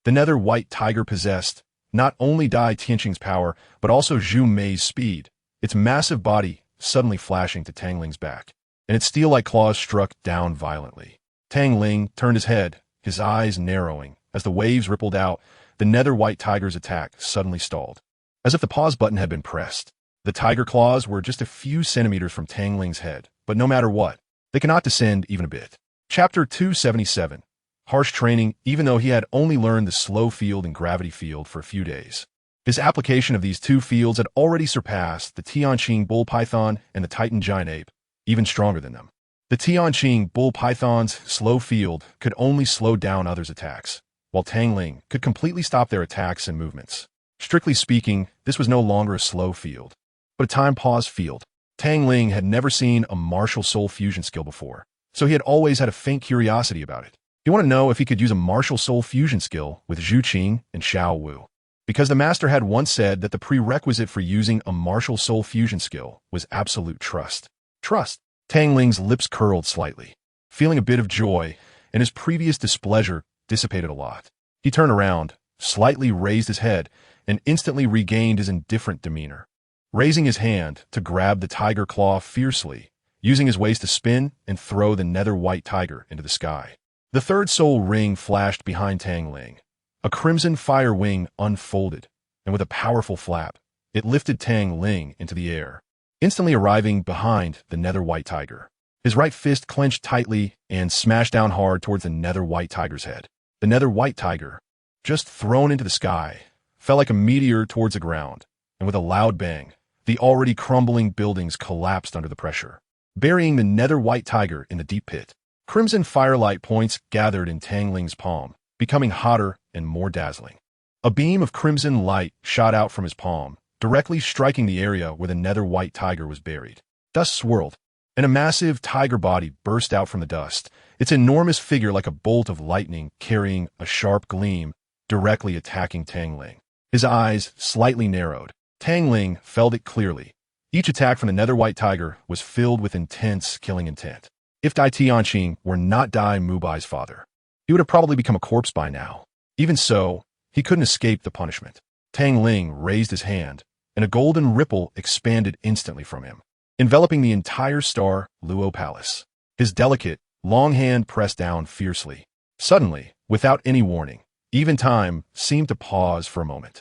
The nether white tiger possessed not only Dai Tianqing's power, but also Zhu Mei's speed, its massive body suddenly flashing to Tang Ling's back, and its steel-like claws struck down violently. Tang Ling turned his head, his eyes narrowing. As the waves rippled out, the nether white tiger's attack suddenly stalled, as if the pause button had been pressed. The tiger claws were just a few centimeters from Tang Ling's head, but no matter what, they cannot descend even a bit. Chapter 277. Harsh training. Even though he had only learned the slow field and gravity field for a few days, his application of these two fields had already surpassed the Tianqing bull python and the Titan giant ape, even stronger than them. The Tianqing bull python's slow field could only slow down others' attacks, while Tang Ling could completely stop their attacks and movements. Strictly speaking, this was no longer a slow field, but a time-pause field. Tang Ling had never seen a martial soul fusion skill before, so he had always had a faint curiosity about it. He wanted to know if he could use a martial soul fusion skill with Zhu Qing and Xiao Wu, because the master had once said that the prerequisite for using a martial soul fusion skill was absolute trust. Trust. Tang Ling's lips curled slightly, feeling a bit of joy, and his previous displeasure dissipated a lot. He turned around, slightly raised his head, and instantly regained his indifferent demeanor, raising his hand to grab the tiger claw fiercely, using his waist to spin and throw the nether white tiger into the sky. The third soul ring flashed behind Tang Ling. A crimson fire wing unfolded, and with a powerful flap, it lifted Tang Ling into the air, instantly arriving behind the nether white tiger. His right fist clenched tightly and smashed down hard towards the nether white tiger's head. The nether white tiger, just thrown into the sky, fell like a meteor towards the ground, and with a loud bang, the already crumbling buildings collapsed under the pressure, burying the nether white tiger in the deep pit. Crimson firelight points gathered in Tang Ling's palm, becoming hotter and more dazzling. A beam of crimson light shot out from his palm, directly striking the area where the nether white tiger was buried. Dust swirled, and a massive tiger body burst out from the dust, its enormous figure like a bolt of lightning carrying a sharp gleam, directly attacking Tang Ling. His eyes slightly narrowed. Tang Ling felt it clearly. Each attack from the nether white tiger was filled with intense killing intent. If Dai Tianqing were not Dai Mubai's father, he would have probably become a corpse by now. Even so, he couldn't escape the punishment. Tang Ling raised his hand, and a golden ripple expanded instantly from him. enveloping the entire star Luo palace. His delicate, long hand pressed down fiercely. Suddenly, without any warning, even time seemed to pause for a moment.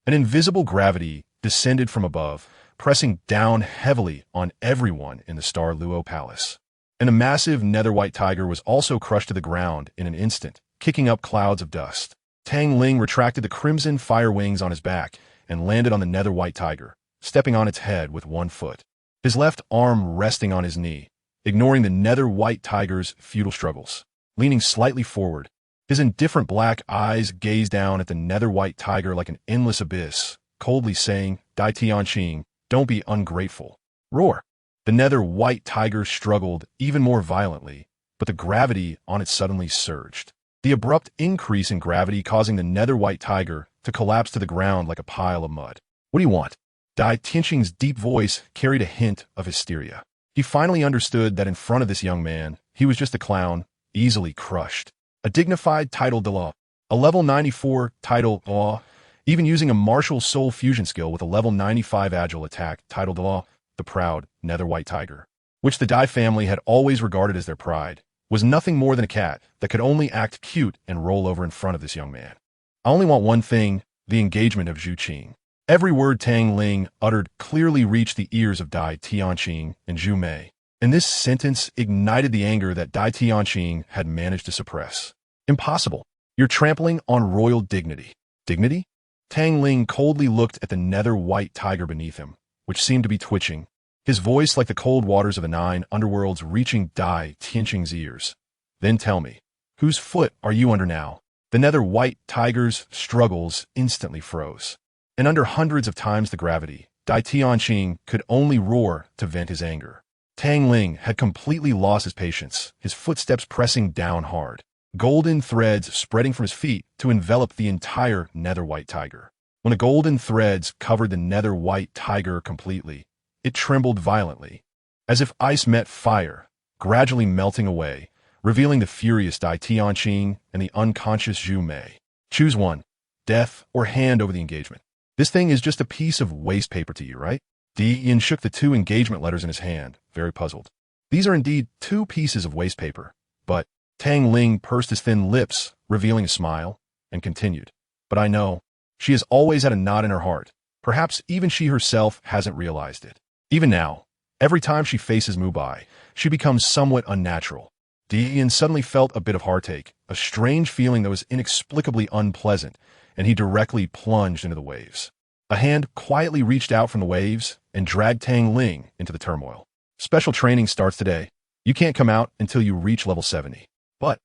An invisible gravity descended from above, pressing down heavily on everyone in the star Luo palace. And a massive nether white tiger was also crushed to the ground in an instant, kicking up clouds of dust. Tang Ling retracted the crimson fire wings on his back and landed on the nether white tiger, stepping on its head with one foot. His left arm resting on his knee, ignoring the nether white tiger's futile struggles. Leaning slightly forward, his indifferent black eyes gazed down at the nether white tiger like an endless abyss, coldly saying, "Tianqing, don't be ungrateful." Roar! The nether white tiger struggled even more violently, but the gravity on it suddenly surged. The abrupt increase in gravity causing the nether white tiger to collapse to the ground like a pile of mud. "What do you want?" Tianqing's deep voice carried a hint of hysteria. He finally understood that in front of this young man, he was just a clown, easily crushed. A dignified title Dalu, a level 94 title Dalu, even using a martial soul fusion skill with a level 95 agile attack title Dalu, the proud nether white tiger, which the Dai family had always regarded as their pride, was nothing more than a cat that could only act cute and roll over in front of this young man. "I only want one thing, the engagement of Zhu Qing." Every word Tang Ling uttered clearly reached the ears of Dai Tianqing and Zhu Mei, and this sentence ignited the anger that Dai Tianqing had managed to suppress. "Impossible. You're trampling on royal dignity." "Dignity?" Tang Ling coldly looked at the nether white tiger beneath him, which seemed to be twitching, his voice like the cold waters of the 9 underworlds reaching Dai Tianqing's ears. "Then tell me, whose foot are you under now?" The nether white tiger's struggles instantly froze. And under hundreds of times the gravity, Dai Tianqing could only roar to vent his anger. Tang Ling had completely lost his patience, his footsteps pressing down hard, golden threads spreading from his feet to envelop the entire nether white tiger. When the golden threads covered the nether white tiger completely, it trembled violently, as if ice met fire, gradually melting away, revealing the furious Dai Tianqing and the unconscious Zhu Mei. "Choose one, death or hand over the engagement. This thing is just a piece of waste paper to you, right?" Qian shook the 2 engagement letters in his hand, very puzzled. "These are indeed 2 pieces of waste paper, but..." Tang Ling pursed his thin lips, revealing a smile, and continued, "But I know, she has always had a knot in her heart. Perhaps even she herself hasn't realized it. Even now, every time she faces Mubai, she becomes somewhat unnatural." Qian suddenly felt a bit of heartache, a strange feeling that was inexplicably unpleasant, and he directly plunged into the waves. A hand quietly reached out from the waves and dragged Tang Ling into the turmoil. "Special training starts today. You can't come out until you reach level 70. But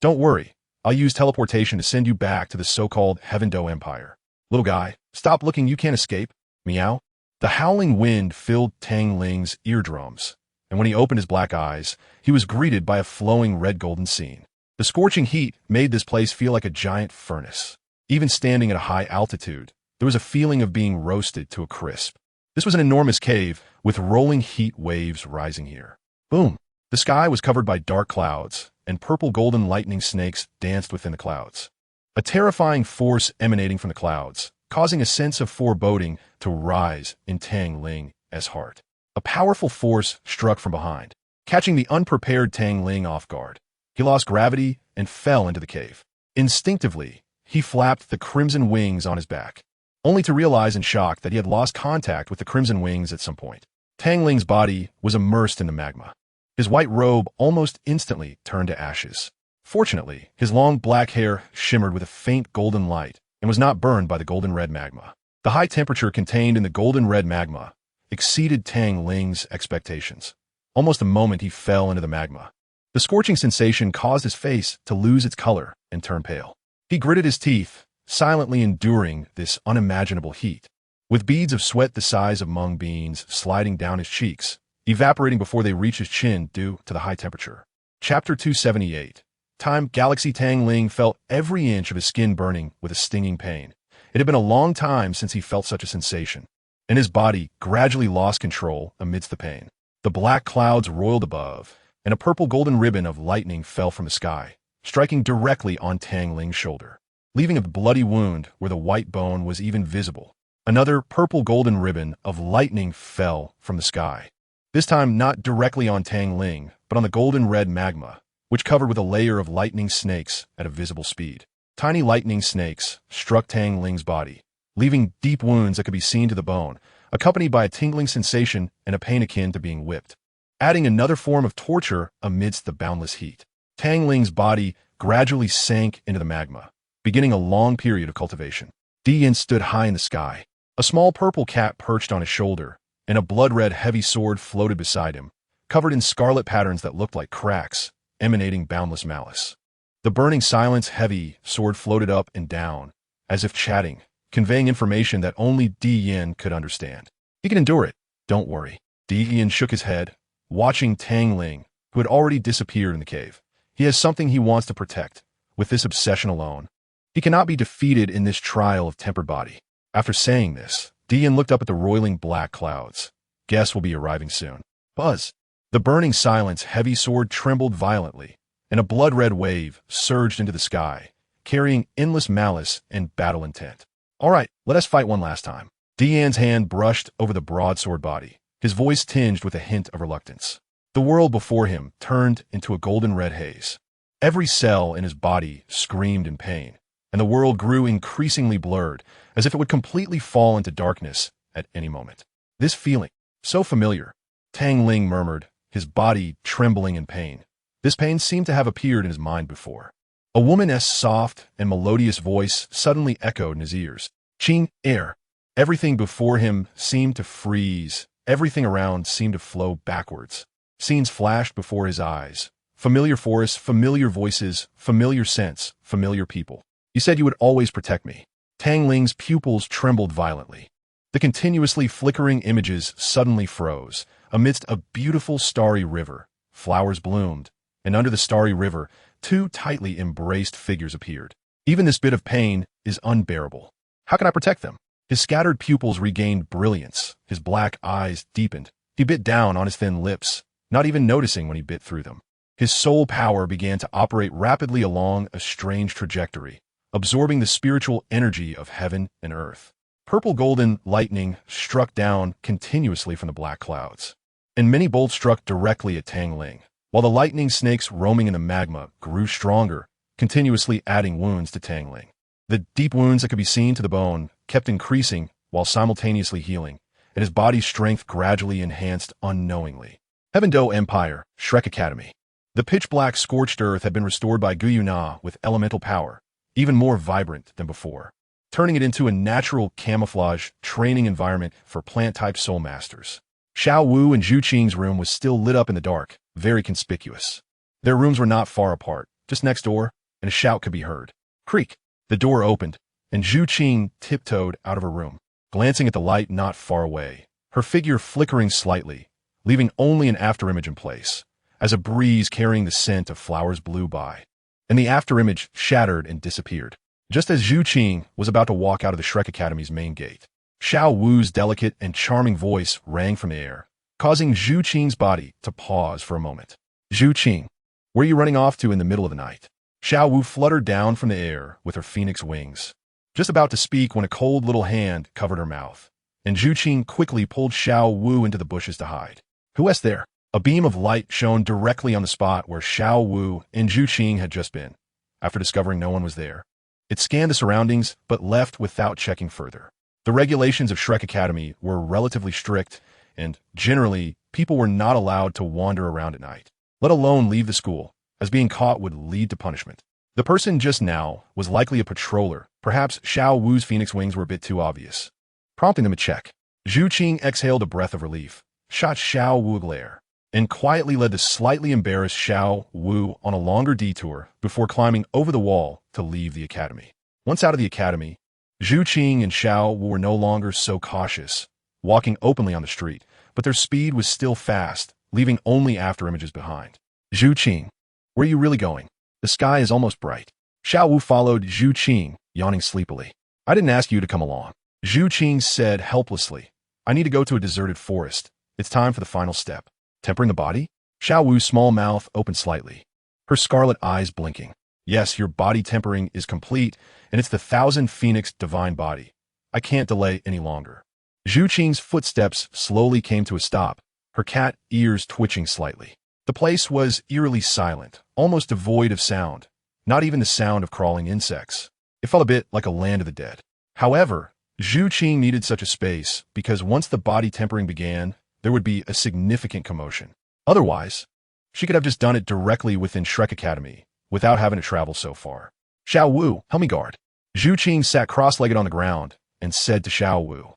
don't worry, I'll use teleportation to send you back to the so-called Heaven Do Empire. Little guy, stop looking, you can't escape. Meow." The howling wind filled Tang Ling's eardrums, and when he opened his black eyes, he was greeted by a flowing red-golden scene. The scorching heat made this place feel like a giant furnace. Even standing at a high altitude, there was a feeling of being roasted to a crisp. This was an enormous cave, with rolling heat waves rising here. Boom! The sky was covered by dark clouds, and purple-golden lightning snakes danced within the clouds. A terrifying force emanating from the clouds, causing a sense of foreboding to rise in Tang Ling's heart. A powerful force struck from behind, catching the unprepared Tang Ling off guard. He lost gravity and fell into the cave. Instinctively, he flapped the crimson wings on his back, only to realize in shock that he had lost contact with the crimson wings at some point. Tang Ling's body was immersed in the magma. His white robe almost instantly turned to ashes. Fortunately, his long black hair shimmered with a faint golden light and was not burned by the golden-red magma. The high temperature contained in the golden-red magma exceeded Tang Ling's expectations. Almost the moment he fell into the magma, the scorching sensation caused his face to lose its color and turn pale. He gritted his teeth, silently enduring this unimaginable heat, with beads of sweat the size of mung beans sliding down his cheeks, evaporating before they reached his chin due to the high temperature. Chapter 278. Time Galaxy. Tang Ling felt every inch of his skin burning with a stinging pain. It had been a long time since he felt such a sensation, and his body gradually lost control amidst the pain. The black clouds roiled above, and a purple-golden ribbon of lightning fell from the sky, striking directly on Tang Ling's shoulder, leaving a bloody wound where the white bone was even visible. Another purple-golden ribbon of lightning fell from the sky, This time not directly on Tang Ling, but on the golden-red magma, which covered with a layer of lightning snakes at a visible speed. Tiny lightning snakes struck Tang Ling's body, leaving deep wounds that could be seen to the bone, accompanied by a tingling sensation and a pain akin to being whipped, adding another form of torture amidst the boundless heat. Tang Ling's body gradually sank into the magma, beginning a long period of cultivation. Dian stood high in the sky. A small purple cat perched on his shoulder, and a blood-red heavy sword floated beside him, covered in scarlet patterns that looked like cracks, emanating boundless malice. The burning silence heavy sword floated up and down, as if chatting, conveying information that only Dian could understand. He can endure it, don't worry. Dian shook his head, watching Tang Ling, who had already disappeared in the cave. He has something he wants to protect. With this obsession alone, he cannot be defeated in this trial of tempered body. After saying this, Dian looked up at the roiling black clouds. Guests will be arriving soon. Buzz. The burning silence heavy sword trembled violently, and a blood-red wave surged into the sky, carrying endless malice and battle intent. All right, let us fight one last time. Dian's hand brushed over the broadsword body, his voice tinged with a hint of reluctance. The world before him turned into a golden-red haze. Every cell in his body screamed in pain, and the world grew increasingly blurred, as if it would completely fall into darkness at any moment. This feeling, so familiar, Tang Ling murmured, his body trembling in pain. This pain seemed to have appeared in his mind before. A woman's soft and melodious voice suddenly echoed in his ears. Qing, air. Everything before him seemed to freeze. Everything around seemed to flow backwards. Scenes flashed before his eyes. Familiar forests, familiar voices, familiar scents, familiar people. You said you would always protect me. Tang Ling's pupils trembled violently. The continuously flickering images suddenly froze. Amidst a beautiful starry river, flowers bloomed, and under the starry river, two tightly embraced figures appeared. Even this bit of pain is unbearable. How can I protect them? His scattered pupils regained brilliance. His black eyes deepened. He bit down on his thin lips, not even noticing when he bit through them. His soul power began to operate rapidly along a strange trajectory, absorbing the spiritual energy of heaven and earth. Purple-golden lightning struck down continuously from the black clouds, and many bolts struck directly at Tang Ling, while the lightning snakes roaming in the magma grew stronger, continuously adding wounds to Tang Ling. The deep wounds that could be seen to the bone kept increasing while simultaneously healing, and his body's strength gradually enhanced unknowingly. Heaven Do Empire, Shrek Academy. The pitch-black scorched earth had been restored by Guyu Na with elemental power, even more vibrant than before, turning it into a natural camouflage training environment for plant-type soul masters. Xiao Wu and Zhu Qing's room was still lit up in the dark, very conspicuous. Their rooms were not far apart, just next door, and a shout could be heard. Creak. The door opened, and Zhu Qing tiptoed out of her room, glancing at the light not far away, her figure flickering slightly, leaving only an afterimage in place, as a breeze carrying the scent of flowers blew by, and the afterimage shattered and disappeared. Just as Zhu Qing was about to walk out of the Shrek Academy's main gate, Xiao Wu's delicate and charming voice rang from the air, causing Zhu Qing's body to pause for a moment. Zhu Qing, where are you running off to in the middle of the night? Xiao Wu fluttered down from the air with her phoenix wings, just about to speak when a cold little hand covered her mouth, and Zhu Qing quickly pulled Xiao Wu into the bushes to hide. Who was there? A beam of light shone directly on the spot where Xiao Wu and Zhu Qing had just been. After discovering no one was there, it scanned the surroundings but left without checking further. The regulations of Shrek Academy were relatively strict, and generally, people were not allowed to wander around at night, let alone leave the school, as being caught would lead to punishment. The person just now was likely a patroller. Perhaps Xiao Wu's phoenix wings were a bit too obvious, prompting them to check. Zhu Qing exhaled a breath of relief, shot Xiao Wu a glare, and quietly led the slightly embarrassed Xiao Wu on a longer detour before climbing over the wall to leave the academy. Once out of the academy, Zhu Qing and Xiao Wu were no longer so cautious, walking openly on the street, but their speed was still fast, leaving only afterimages behind. Zhu Qing, where are you really going? The sky is almost bright. Xiao Wu followed Zhu Qing, yawning sleepily. I didn't ask you to come along. Zhu Qing said helplessly. I need to go to a deserted forest. It's time for the final step. Tempering the body? Xiao Wu's small mouth opened slightly, her scarlet eyes blinking. Yes, your body tempering is complete, and it's the 1,000 Phoenix divine body. I can't delay any longer. Zhu Qing's footsteps slowly came to a stop, her her cat ears twitching slightly. The place was eerily silent, almost devoid of sound, not even the sound of crawling insects. It felt a bit like a land of the dead. However, Qing needed such a space because once the body tempering began, there would be a significant commotion. Otherwise, she could have just done it directly within Shrek Academy, without having to travel so far. Xiao Wu, help me guard. Qing sat cross-legged on the ground and said to Xiao Wu,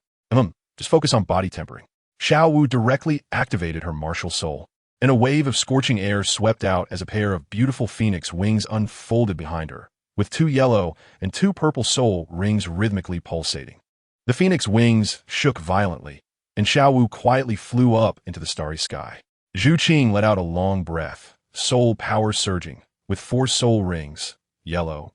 just focus on body tempering. Xiao Wu directly activated her martial soul, and a wave of scorching air swept out as a pair of beautiful phoenix wings unfolded behind her, with 2 yellow and 2 purple soul rings rhythmically pulsating. The phoenix wings shook violently, and Xiao Wu quietly flew up into the starry sky. Qing let out a long breath, soul power surging, with 4 soul rings, yellow,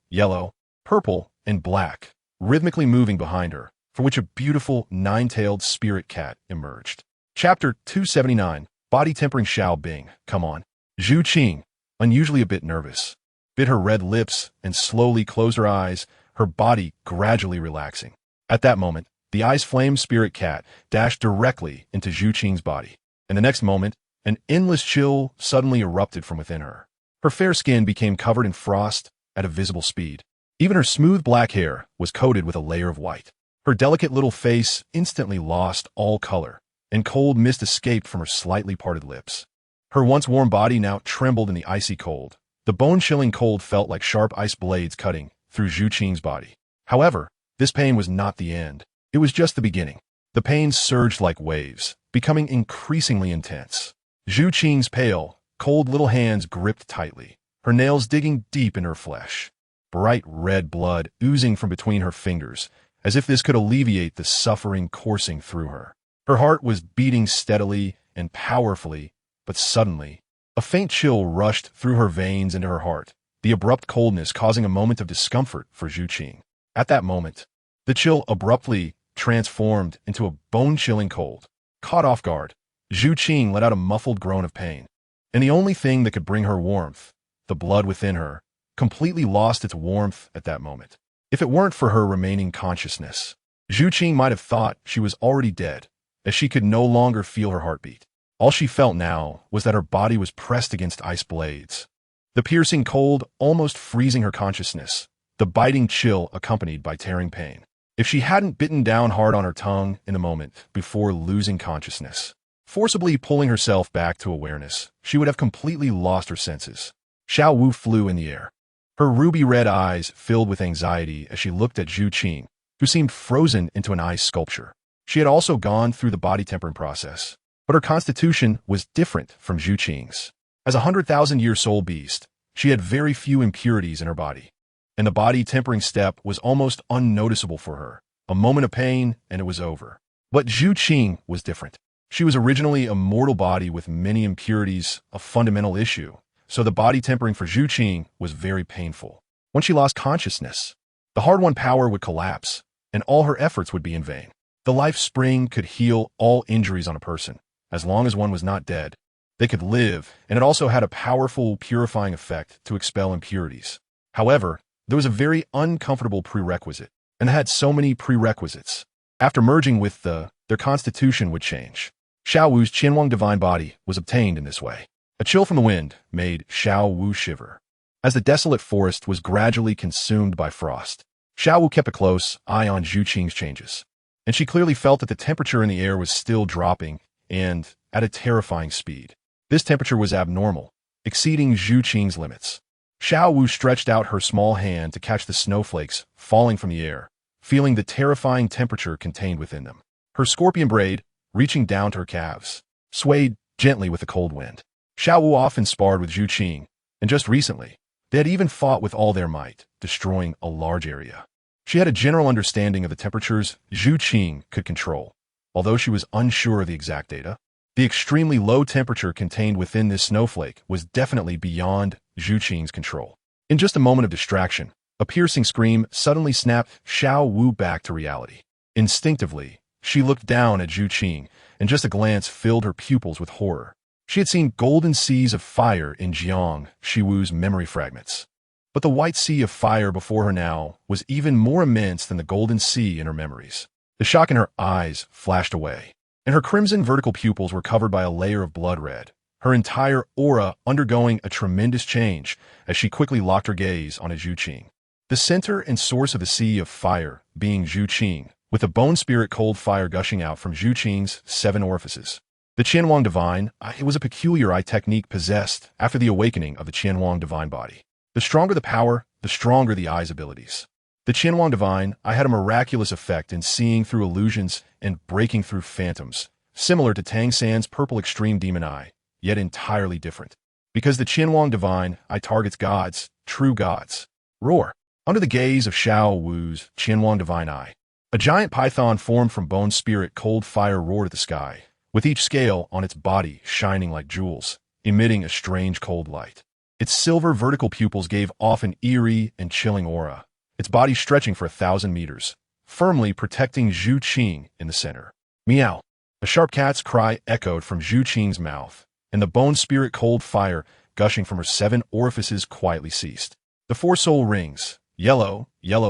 purple, and black, rhythmically moving behind her, from which a beautiful 9-tailed spirit cat emerged. Chapter 279, Body Tempering Xiao Bing, come on. Qing, unusually a bit nervous, bit her red lips and slowly closed her eyes, her body gradually relaxing. At that moment, the ice flame spirit cat dashed directly into Qing's body, and the next moment, an endless chill suddenly erupted from within her. Her fair skin became covered in frost at a visible speed. Even her smooth black hair was coated with a layer of white. Her delicate little face instantly lost all color, and cold mist escaped from her slightly parted lips. Her once warm body now trembled in the icy cold. The bone-chilling cold felt like sharp ice blades cutting through Qing's body. However, this pain was not the end. It was just the beginning. The pain surged like waves, becoming increasingly intense. Qing's pale, cold little hands gripped tightly, her nails digging deep in her flesh. Bright red blood oozing from between her fingers, as if this could alleviate the suffering coursing through her. Her heart was beating steadily and powerfully, but suddenly, a faint chill rushed through her veins into her heart, the abrupt coldness causing a moment of discomfort for Qing. At that moment, the chill abruptly transformed into a bone-chilling cold. Caught off guard, Qing let out a muffled groan of pain, and the only thing that could bring her warmth, the blood within her, completely lost its warmth at that moment. If it weren't for her remaining consciousness, Qing might have thought she was already dead, as she could no longer feel her heartbeat. All she felt now was that her body was pressed against ice blades, the piercing cold almost freezing her consciousness, the biting chill accompanied by tearing pain. If she hadn't bitten down hard on her tongue in a moment before losing consciousness, forcibly pulling herself back to awareness, she would have completely lost her senses. Xiao Wu flew in the air, her ruby-red eyes filled with anxiety as she looked at Qing, who seemed frozen into an ice sculpture. She had also gone through the body tempering process, but her constitution was different from Qing's. As a 100,000-year soul beast, she had very few impurities in her body, and the body tempering step was almost unnoticeable for her. A moment of pain, and it was over. But Qing was different. She was originally a mortal body with many impurities, a fundamental issue, so the body tempering for Qing was very painful. When she lost consciousness, the hard-won power would collapse, and all her efforts would be in vain. The life spring could heal all injuries on a person, as long as one was not dead. They could live, and it also had a powerful purifying effect to expel impurities. However, there was a very uncomfortable prerequisite, and it had so many prerequisites. After merging with their constitution would change. Xiao Wu's Qianwang divine body was obtained in this way. A chill from the wind made Xiao Wu shiver. As the desolate forest was gradually consumed by frost, Xiao Wu kept a close eye on Qing's changes, and she clearly felt that the temperature in the air was still dropping, and at a terrifying speed. This temperature was abnormal, exceeding Qing's limits. Xiao Wu stretched out her small hand to catch the snowflakes falling from the air, feeling the terrifying temperature contained within them. Her scorpion braid, reaching down to her calves, swayed gently with the cold wind. Xiao Wu often sparred with Qing, and just recently, they had even fought with all their might, destroying a large area. She had a general understanding of the temperatures Qing could control, although she was unsure of the exact data. The extremely low temperature contained within this snowflake was definitely beyond Qing's control. In just a moment of distraction, a piercing scream suddenly snapped Xiao Wu back to reality. Instinctively, she looked down at Qing, and just a glance filled her pupils with horror. She had seen golden seas of fire in Jiang Shiwu's memory fragments. But the white sea of fire before her now was even more immense than the golden sea in her memories. The shock in her eyes flashed away, and her crimson vertical pupils were covered by a layer of blood red, her entire aura undergoing a tremendous change as she quickly locked her gaze on a Zhu. The center and source of the sea of fire being Zhu, with the bone spirit cold fire gushing out from Zhu's 7 orifices. The Qianwang Divine, it was a peculiar eye technique possessed after the awakening of the Qianwang Divine body. The stronger the power, the stronger the eye's abilities. The Qianwang Divine, had a miraculous effect in seeing through illusions and breaking through phantoms, similar to Tang San's purple extreme demon eye, yet entirely different. Because the Qianwang Divine, targets gods, true gods. Roar. Under the gaze of Xiao Wu's Qianwang Divine Eye, a giant python formed from bone spirit cold fire roared at the sky, with each scale on its body shining like jewels, emitting a strange cold light. Its silver vertical pupils gave off an eerie and chilling aura, its body stretching for 1,000 meters, firmly protecting Zhu in the center. Meow! A sharp cat's cry echoed from Zhu mouth, and the bone spirit cold fire gushing from her 7 orifices quietly ceased. The 4 soul rings, yellow,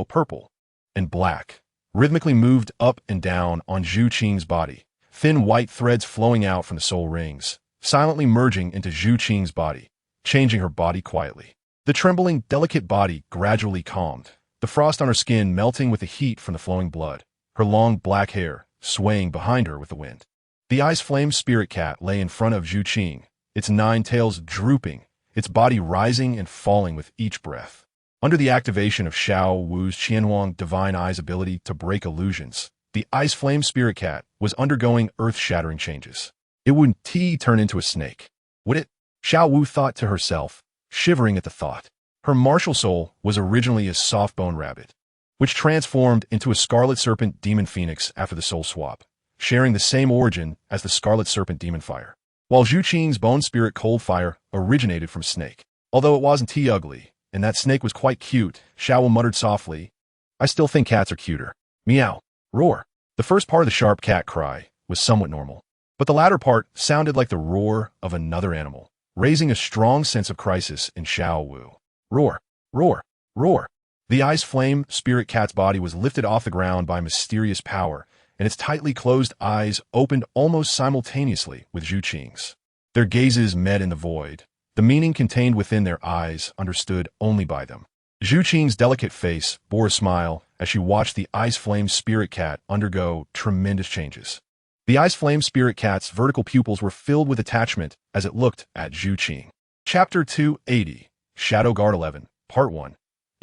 purple, and black, rhythmically moved up and down on Zhu body, thin white threads flowing out from the soul rings, silently merging into Zhu body, changing her body quietly. The trembling, delicate body gradually calmed, the frost on her skin melting with the heat from the flowing blood, her long black hair swaying behind her with the wind. The ice flame spirit cat lay in front of Zhu, its 9 tails drooping, its body rising and falling with each breath. Under the activation of Xiao Wu's Qianwang Divine Eye's ability to break illusions, the ice flame spirit cat was undergoing earth-shattering changes. It wouldn't turn into a snake, would it? Xiao Wu thought to herself, shivering at the thought. Her martial soul was originally a soft-bone rabbit, which transformed into a scarlet serpent demon phoenix after the soul swap, sharing the same origin as the scarlet serpent demon fire. While Zhu bone spirit cold fire originated from snake. Although it wasn't ugly, and that snake was quite cute, Xiao Wu muttered softly, I still think cats are cuter. Meow. Roar. The first part of the sharp cat cry was somewhat normal, but the latter part sounded like the roar of another animal, raising a strong sense of crisis in Xiao Wu. Roar. Roar. Roar. The ice flame spirit cat's body was lifted off the ground by mysterious power, and its tightly closed eyes opened almost simultaneously with Zhu. Their gazes met in the void, the meaning contained within their eyes understood only by them. Zhu delicate face bore a smile as she watched the ice flame spirit cat undergo tremendous changes. The ice flame spirit cat's vertical pupils were filled with attachment as it looked at Zhu. Chapter 280, Shadow Guard 11, Part 1.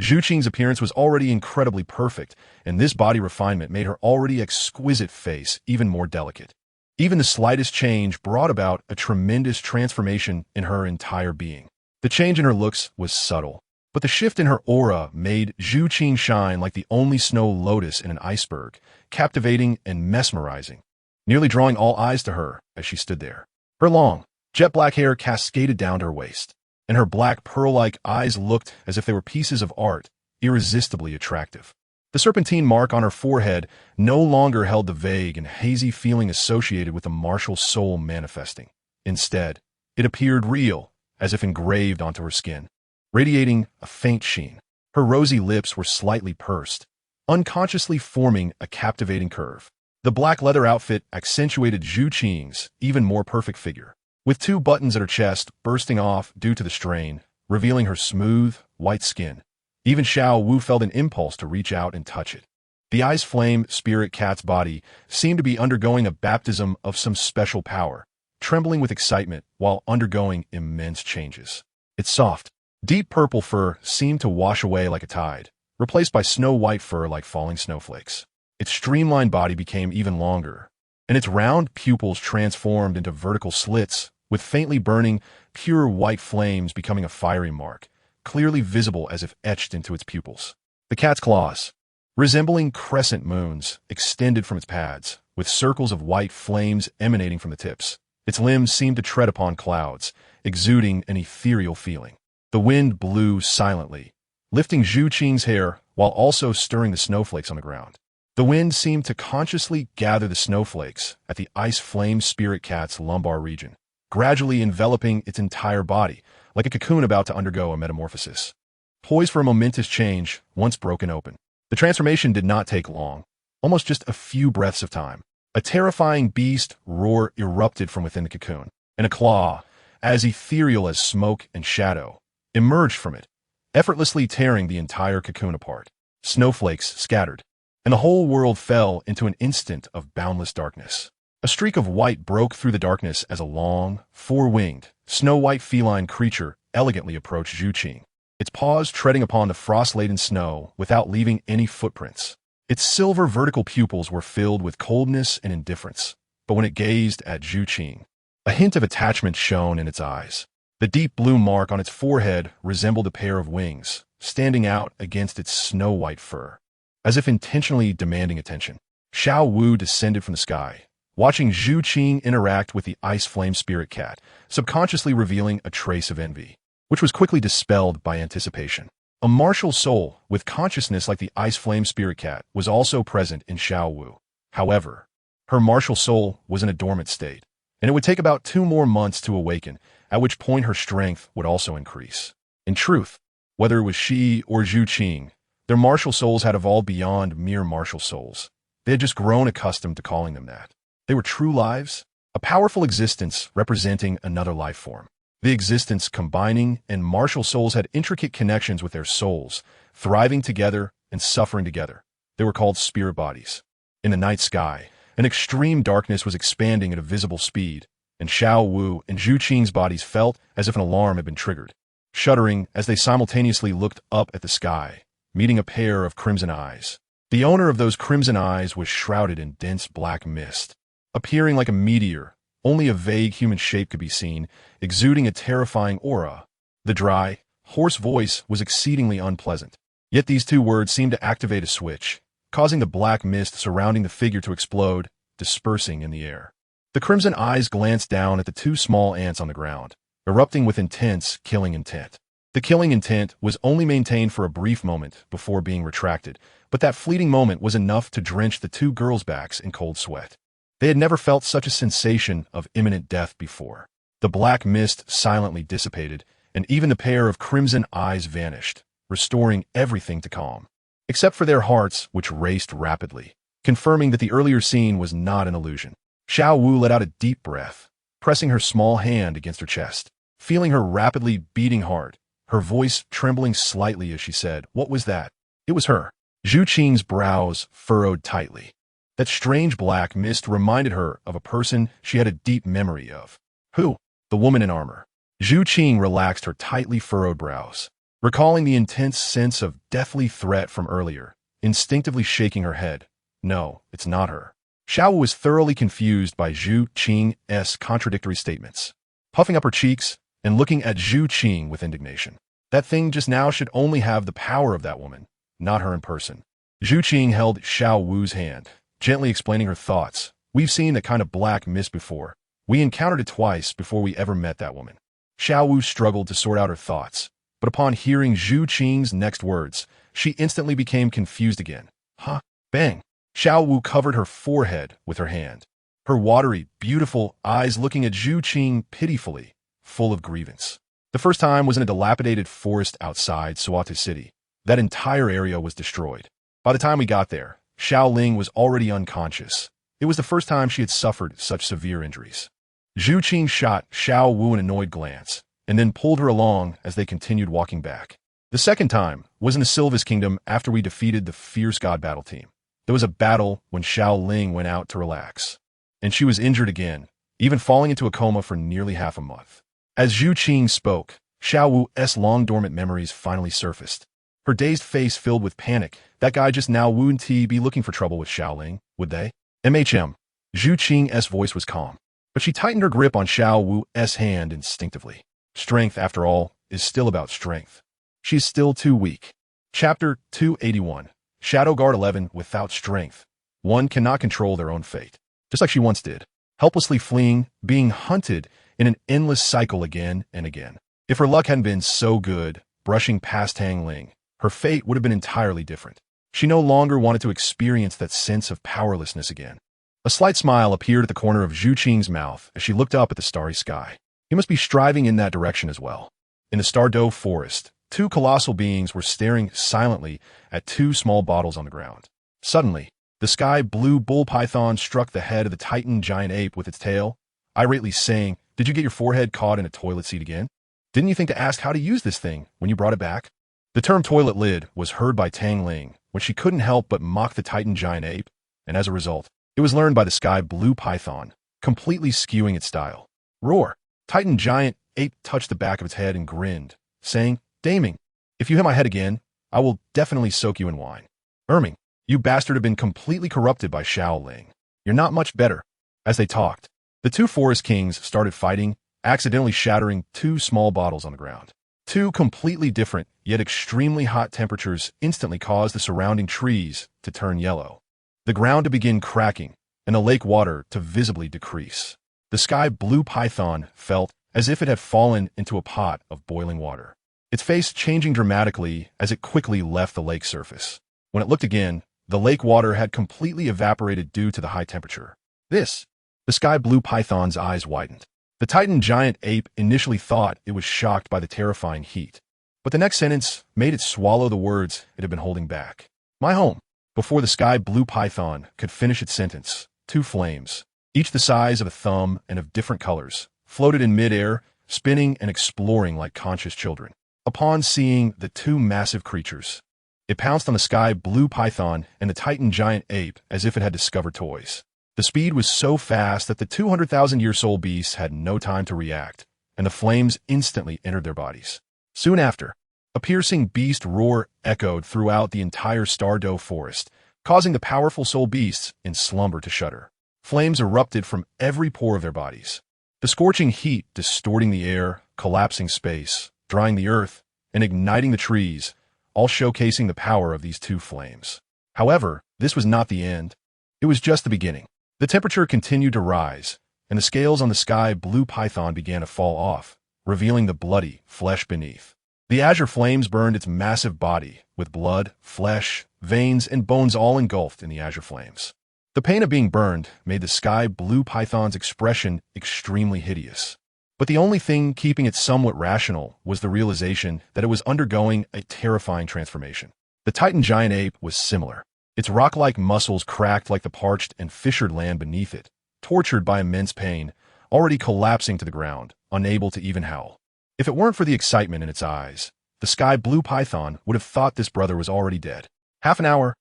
Zhu appearance was already incredibly perfect, and this body refinement made her already exquisite face even more delicate. Even the slightest change brought about a tremendous transformation in her entire being. The change in her looks was subtle, but the shift in her aura made Zhu shine like the only snow lotus in an iceberg, captivating and mesmerizing, nearly drawing all eyes to her as she stood there. Her long, jet-black hair cascaded down to her waist, and her black pearl-like eyes looked as if they were pieces of art, irresistibly attractive. The serpentine mark on her forehead no longer held the vague and hazy feeling associated with the martial soul manifesting. Instead, it appeared real, as if engraved onto her skin, radiating a faint sheen. Her rosy lips were slightly pursed, unconsciously forming a captivating curve. The black leather outfit accentuated Zhu even more perfect figure, with 2 buttons at her chest bursting off due to the strain, revealing her smooth, white skin. Even Xiao Wu felt an impulse to reach out and touch it. The ice flame spirit cat's body seemed to be undergoing a baptism of some special power, trembling with excitement while undergoing immense changes. Its soft, deep purple fur seemed to wash away like a tide, replaced by snow-white fur like falling snowflakes. Its streamlined body became even longer, and its round pupils transformed into vertical slits, with faintly burning, pure white flames becoming a fiery mark, clearly visible as if etched into its pupils. The cat's claws, resembling crescent moons, extended from its pads, with circles of white flames emanating from the tips. Its limbs seemed to tread upon clouds, exuding an ethereal feeling. The wind blew silently, lifting Zhu hair while also stirring the snowflakes on the ground. The wind seemed to consciously gather the snowflakes at the ice flame spirit cat's lumbar region, gradually enveloping its entire body, like a cocoon about to undergo a metamorphosis. Poised for a momentous change, once broken open. The transformation did not take long, almost just a few breaths of time. A terrifying beast roar erupted from within the cocoon, and a claw, as ethereal as smoke and shadow, emerged from it, effortlessly tearing the entire cocoon apart. Snowflakes scattered, and the whole world fell into an instant of boundless darkness. A streak of white broke through the darkness as a long, four-winged, snow-white feline creature elegantly approached Zhu Qing, its paws treading upon the frost-laden snow without leaving any footprints. Its silver vertical pupils were filled with coldness and indifference, but when it gazed at Zhu Qing, a hint of attachment shone in its eyes. The deep blue mark on its forehead resembled a pair of wings, standing out against its snow-white fur, as if intentionally demanding attention. Xiao Wu descended from the sky, watching Zhu Qing interact with the ice flame spirit cat, subconsciously revealing a trace of envy, which was quickly dispelled by anticipation. A martial soul with consciousness like the ice flame spirit cat was also present in Xiao Wu. However, her martial soul was in a dormant state, and it would take about 2 more months to awaken, at which point her strength would also increase. In truth, whether it was she or Zhu Qing, their martial souls had evolved beyond mere martial souls. They had just grown accustomed to calling them that. They were true lives, a powerful existence representing another life form. The existence combining and martial souls had intricate connections with their souls, thriving together and suffering together. They were called spirit bodies. In the night sky, an extreme darkness was expanding at a visible speed, and Xiao Wu and Zhu Qing's bodies felt as if an alarm had been triggered, shuddering as they simultaneously looked up at the sky, meeting a pair of crimson eyes. The owner of those crimson eyes was shrouded in dense black mist, appearing like a meteor. Only a vague human shape could be seen, exuding a terrifying aura. The dry, hoarse voice was exceedingly unpleasant. Yet these 2 words seemed to activate a switch, causing the black mist surrounding the figure to explode, dispersing in the air. The crimson eyes glanced down at the 2 small ants on the ground, erupting with intense, killing intent. The killing intent was only maintained for a brief moment before being retracted, but that fleeting moment was enough to drench the 2 girls' backs in cold sweat. They had never felt such a sensation of imminent death before. The black mist silently dissipated, and even the pair of crimson eyes vanished, restoring everything to calm, except for their hearts, which raced rapidly, confirming that the earlier scene was not an illusion. Xiao Wu let out a deep breath, pressing her small hand against her chest, feeling her rapidly beating heart, her voice trembling slightly as she said, "What was that?" It was her. Zhu Qing's brows furrowed tightly. That strange black mist reminded her of a person she had a deep memory of. Who? The woman in armor. Zhu Qing relaxed her tightly furrowed brows, recalling the intense sense of deathly threat from earlier, instinctively shaking her head. No, it's not her. Xiao was thoroughly confused by Zhu Qing's contradictory statements, puffing up her cheeks and looking at Zhu Qing with indignation. That thing just now should only have the power of that woman, not her in person. Zhu Qing held Xiao Wu's hand, gently explaining her thoughts. "We've seen that kind of black mist before. We encountered it twice before we ever met that woman." Xiao Wu struggled to sort out her thoughts, but upon hearing Zhu Qing's next words, she instantly became confused again. Huh? Bang! Xiao Wu covered her forehead with her hand, her watery, beautiful eyes looking at Zhu Qing pitifully, full of grievance. The first time was in a dilapidated forest outside Suatu City. That entire area was destroyed. By the time we got there, Xiao Ling was already unconscious. It was the first time she had suffered such severe injuries. Zhu Qing shot Xiao Wu an annoyed glance, and then pulled her along as they continued walking back. The second time was in the Sylvis Kingdom after we defeated the fierce god battle team. There was a battle when Xiao Ling went out to relax, and she was injured again, even falling into a coma for nearly half a month. As Zhu Qing spoke, Xiao Wu's long-dormant memories finally surfaced. Her dazed face filled with panic. That guy just now wouldn't he be looking for trouble with Xiao Ling, would they? Zhu Qing's voice was calm, but she tightened her grip on Xiao Wu's hand instinctively. Strength, after all, is still about strength. She's still too weak. Chapter 281. Shadow Guard 11. Without strength, one cannot control their own fate. Just like she once did, helplessly fleeing, being hunted in an endless cycle again and again. If her luck hadn't been so good, brushing past Tang Ling, her fate would have been entirely different. She no longer wanted to experience that sense of powerlessness again. A slight smile appeared at the corner of Zhu Qing's mouth as she looked up at the starry sky. He must be striving in that direction as well. In the Stardow forest, 2 colossal beings were staring silently at 2 small bottles on the ground. Suddenly, the The sky-blue bull python struck the head of the Titan giant ape with its tail, irately saying, "Did you get your forehead caught in a toilet seat again? Didn't you think to ask how to use this thing when you brought it back?" The term toilet lid was heard by Tang Ling when she couldn't help but mock the Titan giant ape, and as a result, it was learned by the sky-blue python, completely skewing its style. Roar! Titan giant ape touched the back of its head and grinned, saying, "Daming, if you hit my head again, I will definitely soak you in wine." "Erming, you bastard have been completely corrupted by Shaoling. You're not much better." As they talked, the two forest kings started fighting, accidentally shattering two small bottles on the ground. Two completely different, yet extremely hot temperatures instantly caused the surrounding trees to turn yellow, the ground to begin cracking, and the lake water to visibly decrease. The sky-blue python felt as if it had fallen into a pot of boiling water, its face changing dramatically as it quickly left the lake surface. When it looked again, the lake water had completely evaporated due to the high temperature. The sky-blue python's eyes widened. The Titan giant ape initially thought it was shocked by the terrifying heat, but the next sentence made it swallow the words it had been holding back. "My home." Before the sky-blue python could finish its sentence, two flames, each the size of a thumb and of different colors, floated in midair, spinning and exploring like conscious children. Upon seeing the two massive creatures, it pounced on the sky-blue python and the Titan giant ape as if it had discovered toys. The speed was so fast that the 200,000-year-old beasts had no time to react, and the flames instantly entered their bodies. Soon after, a piercing beast roar echoed throughout the entire Stardow forest, causing the powerful soul beasts in slumber to shudder. Flames erupted from every pore of their bodies, the scorching heat distorting the air, collapsing space, drying the earth, and igniting the trees, all showcasing the power of these two flames. However, this was not the end. It was just the beginning. The temperature continued to rise, and the scales on the sky-blue python began to fall off, revealing the bloody flesh beneath. The azure flames burned its massive body, with blood, flesh, veins, and bones all engulfed in the azure flames. The pain of being burned made the sky-blue python's expression extremely hideous. But the only thing keeping it somewhat rational was the realization that it was undergoing a terrifying transformation. The Titan giant ape was similar. Its rock-like muscles cracked like the parched and fissured land beneath it, tortured by immense pain, already collapsing to the ground, unable to even howl. If it weren't for the excitement in its eyes, the sky-blue python would have thought this brother was already dead. Half an hour,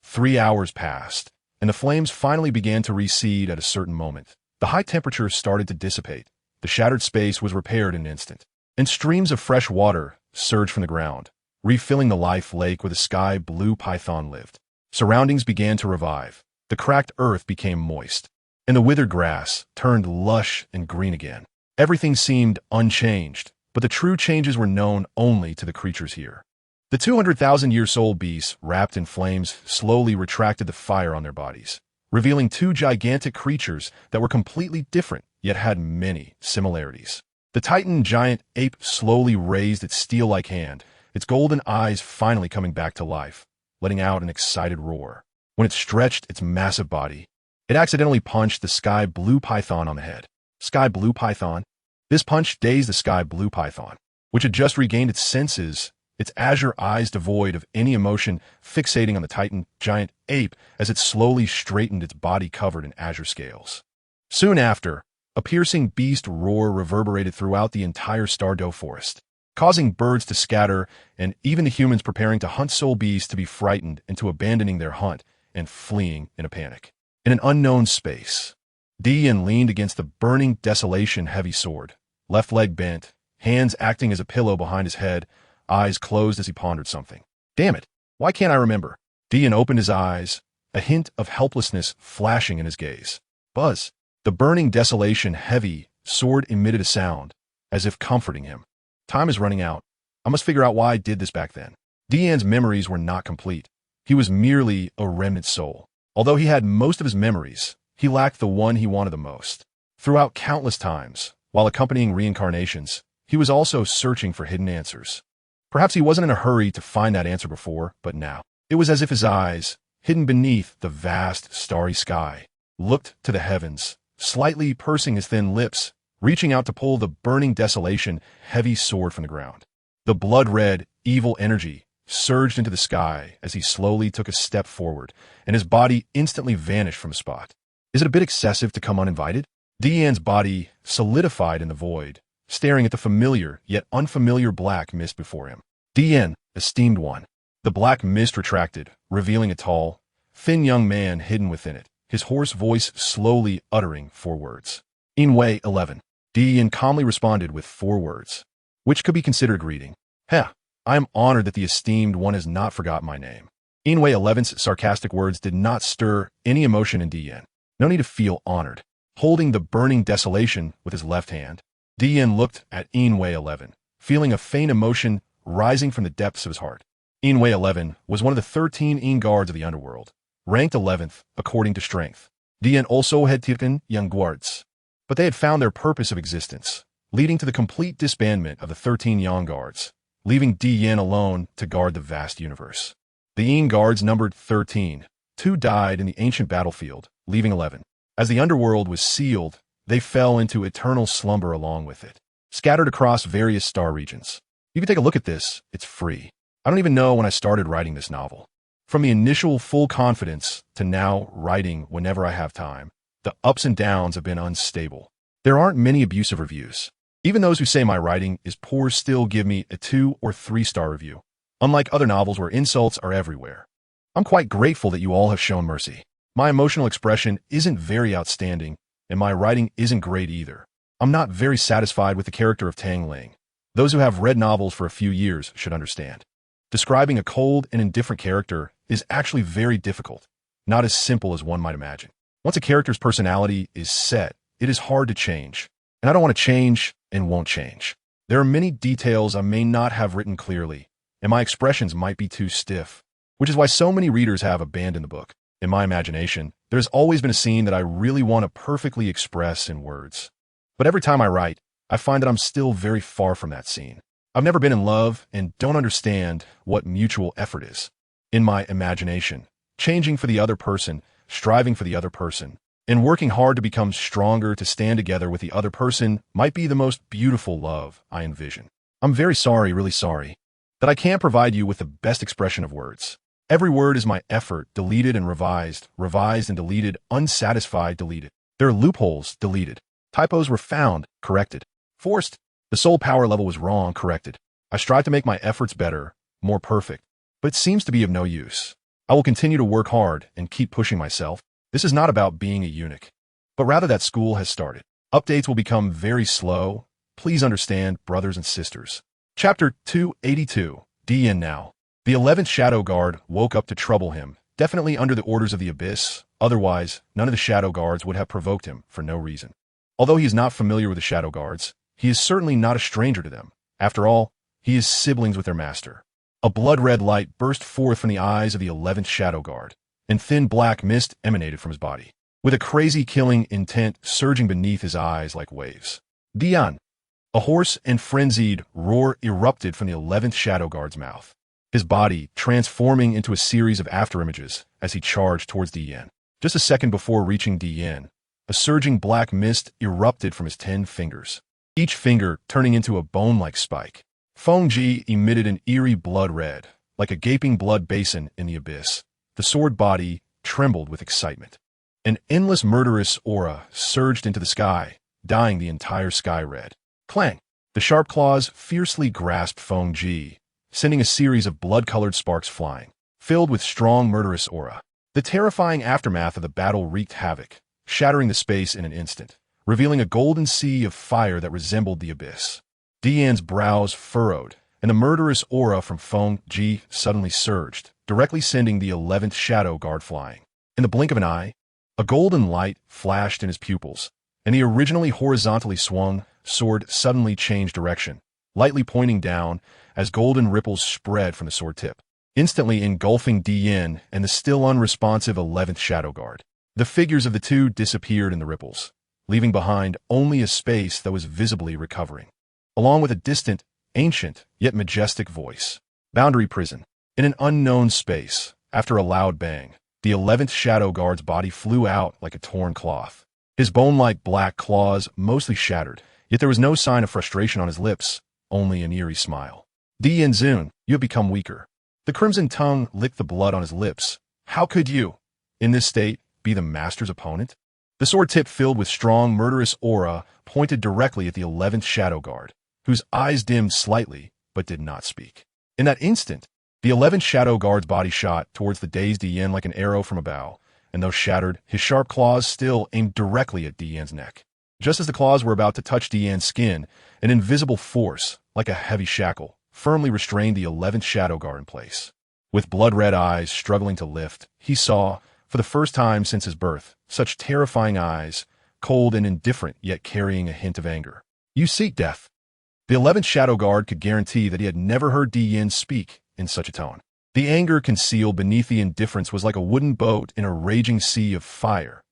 3 hours passed, and the flames finally began to recede at a certain moment. The high temperature started to dissipate, the shattered space was repaired in an instant, and streams of fresh water surged from the ground, refilling the life lake where the sky-blue python lived. Surroundings began to revive. The cracked earth became moist, and the withered grass turned lush and green again. Everything seemed unchanged, but the true changes were known only to the creatures here. The 200,000-year-old beasts, wrapped in flames, slowly retracted the fire on their bodies, revealing two gigantic creatures that were completely different, yet had many similarities. The Titan giant ape slowly raised its steel-like hand, its golden eyes finally coming back to life, letting out an excited roar. When it stretched its massive body, it accidentally punched the sky-blue python on the head. Sky-blue python? This punch dazed the sky-blue python, which had just regained its senses, its azure eyes devoid of any emotion, fixating on the Titan giant ape as it slowly straightened its body covered in azure scales. Soon after, a piercing beast roar reverberated throughout the entire Stardow forest, causing birds to scatter and even the humans preparing to hunt soul beasts to be frightened into abandoning their hunt and fleeing in a panic. In an unknown space, Qian leaned against the burning desolation heavy sword, left leg bent, hands acting as a pillow behind his head, eyes closed as he pondered something. "Damn it, why can't I remember?" Qian opened his eyes, a hint of helplessness flashing in his gaze. Buzz. The burning desolation heavy sword emitted a sound, as if comforting him. "Time is running out. I must figure out why I did this back then." Qian's memories were not complete. He was merely a remnant soul. Although he had most of his memories, he lacked the one he wanted the most. Throughout countless times, while accompanying reincarnations, he was also searching for hidden answers. Perhaps he wasn't in a hurry to find that answer before, but now, it was as if his eyes, hidden beneath the vast starry sky, looked to the heavens, slightly pursing his thin lips, reaching out to pull the burning desolation heavy sword from the ground. The blood-red, evil energy surged into the sky as he slowly took a step forward, and his body instantly vanished from the spot. Is it a bit excessive to come uninvited? Dian's body solidified in the void, staring at the familiar yet unfamiliar black mist before him. Dian, esteemed one. The black mist retracted, revealing a tall, thin young man hidden within it, his hoarse voice slowly uttering 4 words. Inwei 11. Dian calmly responded with 4 words, which could be considered greeting. Heh, I am honored that the esteemed one has not forgotten my name. Inwei 11's sarcastic words did not stir any emotion in Dian. No need to feel honored. Holding the burning desolation with his left hand, Dian looked at Inwei 11, feeling a faint emotion rising from the depths of his heart. Inwei 11 was one of the 13 Yin guards of the underworld, ranked 11th according to strength. Dian also had taken young guards, but they had found their purpose of existence, leading to the complete disbandment of the 13 Yang guards, leaving Dian alone to guard the vast universe. The Yin guards numbered 13. 2 died in the ancient battlefield, leaving 11. As the underworld was sealed, they fell into eternal slumber along with it, scattered across various star regions. You can take a look at this, it's free. I don't even know when I started writing this novel. From the initial full confidence to now writing whenever I have time, the ups and downs have been unstable. There aren't many abusive reviews. Even those who say my writing is poor still give me a 2 or 3-star review, unlike other novels where insults are everywhere. I'm quite grateful that you all have shown mercy. My emotional expression isn't very outstanding, and my writing isn't great either. I'm not very satisfied with the character of Tang Ling. Those who have read novels for a few years should understand. Describing a cold and indifferent character is actually very difficult, not as simple as one might imagine. Once a character's personality is set, it is hard to change, and I don't want to change and won't change. There are many details I may not have written clearly, and my expressions might be too stiff, which is why so many readers have abandoned the book. In my imagination, there's always been a scene that I really want to perfectly express in words. But every time I write, I find that I'm still very far from that scene. I've never been in love and don't understand what mutual effort is. In my imagination, changing for the other person, striving for the other person, and working hard to become stronger to stand together with the other person might be the most beautiful love I envision. I'm very sorry, really sorry, that I can't provide you with the best expression of words. Every word is my effort, deleted and revised, revised and deleted, unsatisfied, deleted. There are loopholes, deleted. Typos were found, corrected. Forced. The soul power level was wrong, corrected. I strive to make my efforts better, more perfect, but it seems to be of no use. I will continue to work hard and keep pushing myself. This is not about being a eunuch, but rather that school has started. Updates will become very slow. Please understand, brothers and sisters. Chapter 282. Dian now. The 11th Shadow Guard woke up to trouble him, definitely under the orders of the Abyss. Otherwise, none of the Shadow Guards would have provoked him for no reason. Although he is not familiar with the Shadow Guards, he is certainly not a stranger to them. After all, he is siblings with their master. A blood-red light burst forth from the eyes of the 11th Shadow Guard, and thin black mist emanated from his body, with a crazy killing intent surging beneath his eyes like waves. Dian! A hoarse and frenzied roar erupted from the 11th Shadow Guard's mouth, his body transforming into a series of afterimages as he charged towards Dian. Just a second before reaching Dian, a surging black mist erupted from his 10 fingers, each finger turning into a bone-like spike. Xunji emitted an eerie blood red, like a gaping blood basin in the abyss. The sword body trembled with excitement. An endless murderous aura surged into the sky, dyeing the entire sky red. Clang! The sharp claws fiercely grasped Xunji, sending a series of blood-colored sparks flying, filled with strong murderous aura. The terrifying aftermath of the battle wreaked havoc, shattering the space in an instant, revealing a golden sea of fire that resembled the abyss. Dian's brows furrowed, and the murderous aura from Xunji suddenly surged, directly sending the 11th Shadow Guard flying. In the blink of an eye, a golden light flashed in his pupils, and the originally horizontally swung sword suddenly changed direction, lightly pointing down as golden ripples spread from the sword tip, instantly engulfing Dian and the still unresponsive 11th Shadow Guard. The figures of the two disappeared in the ripples, leaving behind only a space that was visibly recovering, along with a distant, ancient, yet majestic voice. Boundary prison. In an unknown space, after a loud bang, the 11th Shadow Guard's body flew out like a torn cloth. His bone-like black claws mostly shattered, yet there was no sign of frustration on his lips, only an eerie smile. Dian Zun, you have become weaker. The crimson tongue licked the blood on his lips. How could you, in this state, be the master's opponent? The sword tip filled with strong, murderous aura pointed directly at the 11th Shadow Guard, whose eyes dimmed slightly but did not speak. In that instant, the 11th Shadow Guard's body shot towards the dazed Dian like an arrow from a bow, and though shattered, his sharp claws still aimed directly at Dian's neck. Just as the claws were about to touch Dian's skin, an invisible force, like a heavy shackle, firmly restrained the 11th Shadow Guard in place. With blood-red eyes struggling to lift, he saw, for the first time since his birth, such terrifying eyes, cold and indifferent yet carrying a hint of anger. You seek death. The 11th Shadow Guard could guarantee that he had never heard Dian speak in such a tone. The anger concealed beneath the indifference was like a wooden boat in a raging sea of fire,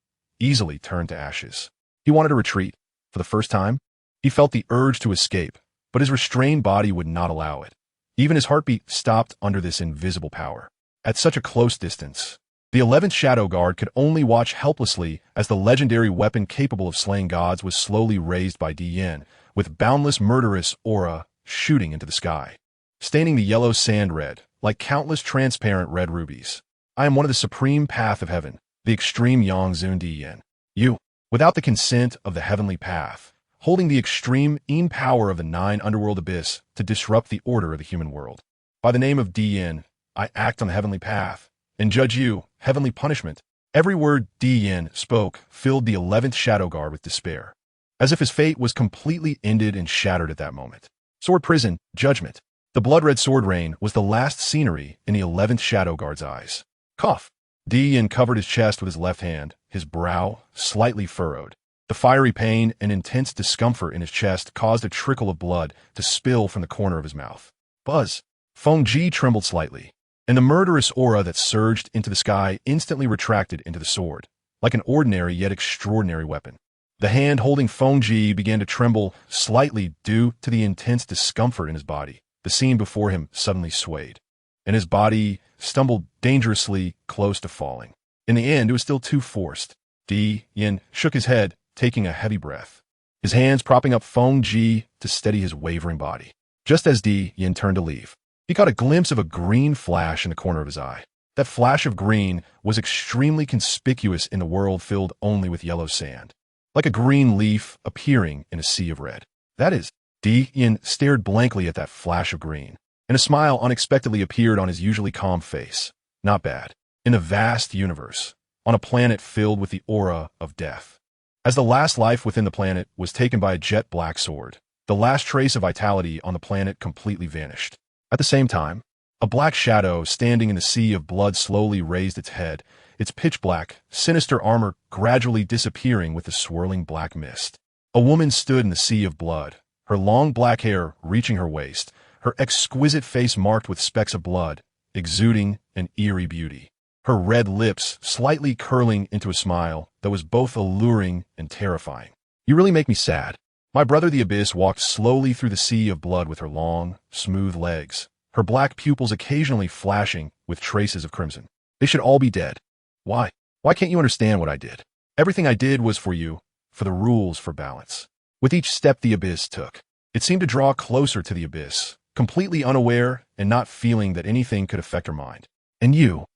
easily turned to ashes. He wanted to retreat. For the first time, he felt the urge to escape, but his restrained body would not allow it. Even his heartbeat stopped under this invisible power. At such a close distance, the 11th Shadow Guard could only watch helplessly as the legendary weapon capable of slaying gods was slowly raised by Dian, with boundless murderous aura shooting into the sky, staining the yellow sand red, like countless transparent red rubies. I am one of the supreme path of heaven, the extreme Yongzun Dian. You, without the consent of the heavenly path, holding the extreme power of the 9 underworld abyss to disrupt the order of the human world. By the name of Dian, I act on the heavenly path, and judge you, heavenly punishment. Every word Dian spoke filled the 11th Shadow Guard with despair, as if his fate was completely ended and shattered at that moment. Sword prison, judgment. The blood-red sword rain was the last scenery in the 11th Shadow Guard's eyes. Cough. Dian covered his chest with his left hand, his brow slightly furrowed. The fiery pain and intense discomfort in his chest caused a trickle of blood to spill from the corner of his mouth. Buzz. Xunji trembled slightly, and the murderous aura that surged into the sky instantly retracted into the sword, like an ordinary yet extraordinary weapon. The hand holding Xunji began to tremble slightly due to the intense discomfort in his body. The scene before him suddenly swayed, and his body stumbled dangerously close to falling. In the end, it was still too forced. Dian shook his head, taking a heavy breath, his hands propping up Xunji to steady his wavering body. Just as Dian turned to leave, he caught a glimpse of a green flash in the corner of his eye. That flash of green was extremely conspicuous in the world filled only with yellow sand, like a green leaf appearing in a sea of red. That is, Dian stared blankly at that flash of green, and a smile unexpectedly appeared on his usually calm face. Not bad. In the vast universe, on a planet filled with the aura of death. As the last life within the planet was taken by a jet black sword, the last trace of vitality on the planet completely vanished. At the same time, a black shadow standing in the sea of blood slowly raised its head, its pitch-black, sinister armor gradually disappearing with the swirling black mist. A woman stood in the sea of blood, her long black hair reaching her waist, her exquisite face marked with specks of blood, exuding an eerie beauty. Her red lips slightly curling into a smile that was both alluring and terrifying. You really make me sad. My brother the Abyss walked slowly through the sea of blood with her long, smooth legs, her black pupils occasionally flashing with traces of crimson. They should all be dead. Why? Why can't you understand what I did? Everything I did was for you, for the rules for balance. With each step the Abyss took, it seemed to draw closer to the Abyss, completely unaware and not feeling that anything could affect her mind. And you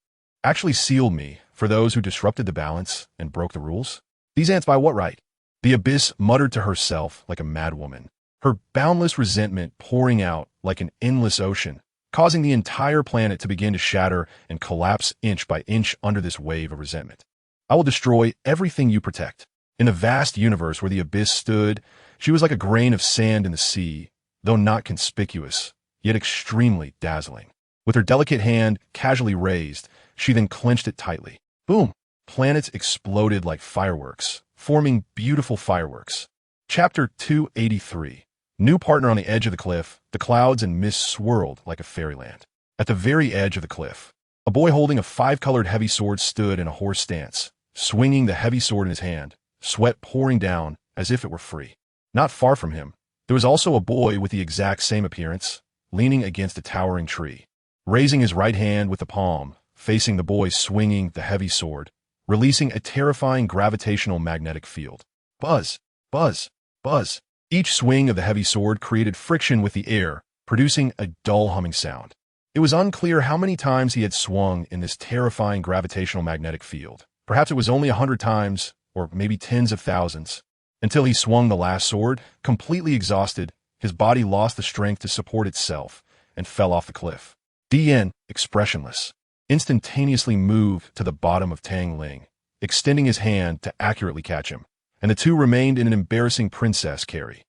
actually sealed me for those who disrupted the balance and broke the rules? These ants by what right? The Abyss muttered to herself like a madwoman, her boundless resentment pouring out like an endless ocean, causing the entire planet to begin to shatter and collapse inch by inch under this wave of resentment. I will destroy everything you protect. In the vast universe where the Abyss stood, she was like a grain of sand in the sea, though not conspicuous, yet extremely dazzling. With her delicate hand casually raised, she then clenched it tightly. Boom! Planets exploded like fireworks, forming beautiful fireworks. Chapter 283. New partner on the edge of the cliff, the clouds and mist swirled like a fairyland. At the very edge of the cliff, a boy holding a 5-colored heavy sword stood in a horse stance, swinging the heavy sword in his hand, sweat pouring down as if it were free. Not far from him, there was also a boy with the exact same appearance, leaning against a towering tree, raising his right hand with the palm, facing the boy swinging the heavy sword, releasing a terrifying gravitational magnetic field. Buzz, buzz, buzz. Each swing of the heavy sword created friction with the air, producing a dull humming sound. It was unclear how many times he had swung in this terrifying gravitational magnetic field. Perhaps it was only 100 times, or maybe tens of thousands. Until he swung the last sword, completely exhausted, his body lost the strength to support itself and fell off the cliff. Dian, expressionless, instantaneously moved to the bottom of Tang Ling, extending his hand to accurately catch him, and the two remained in an embarrassing princess carry.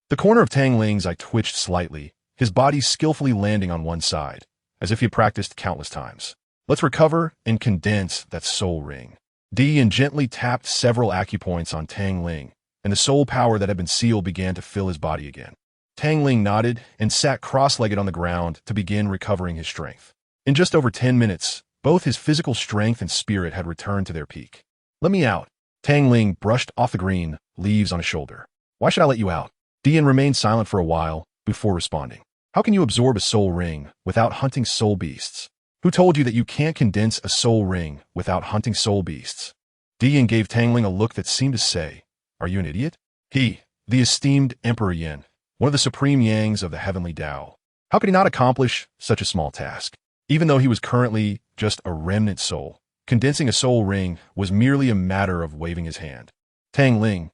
The corner of Tang Ling's eye twitched slightly, his body skillfully landing on one side, as if he had practiced countless times. Let's recover and condense that soul ring. Dian gently tapped several acupoints on Tang Ling, and the soul power that had been sealed began to fill his body again. Tang Ling nodded and sat cross-legged on the ground to begin recovering his strength. In just over 10 minutes, both his physical strength and spirit had returned to their peak. Let me out. Tang Ling brushed off the green leaves on his shoulder. Why should I let you out? Dian remained silent for a while before responding. How can you absorb a soul ring without hunting soul beasts? Who told you that you can't condense a soul ring without hunting soul beasts? Dian gave Tang Ling a look that seemed to say, are you an idiot? He, the esteemed Emperor Yin, one of the supreme Yangs of the heavenly Tao. How could he not accomplish such a small task? Even though he was currently just a remnant soul, condensing a soul ring was merely a matter of waving his hand. Tang Ling,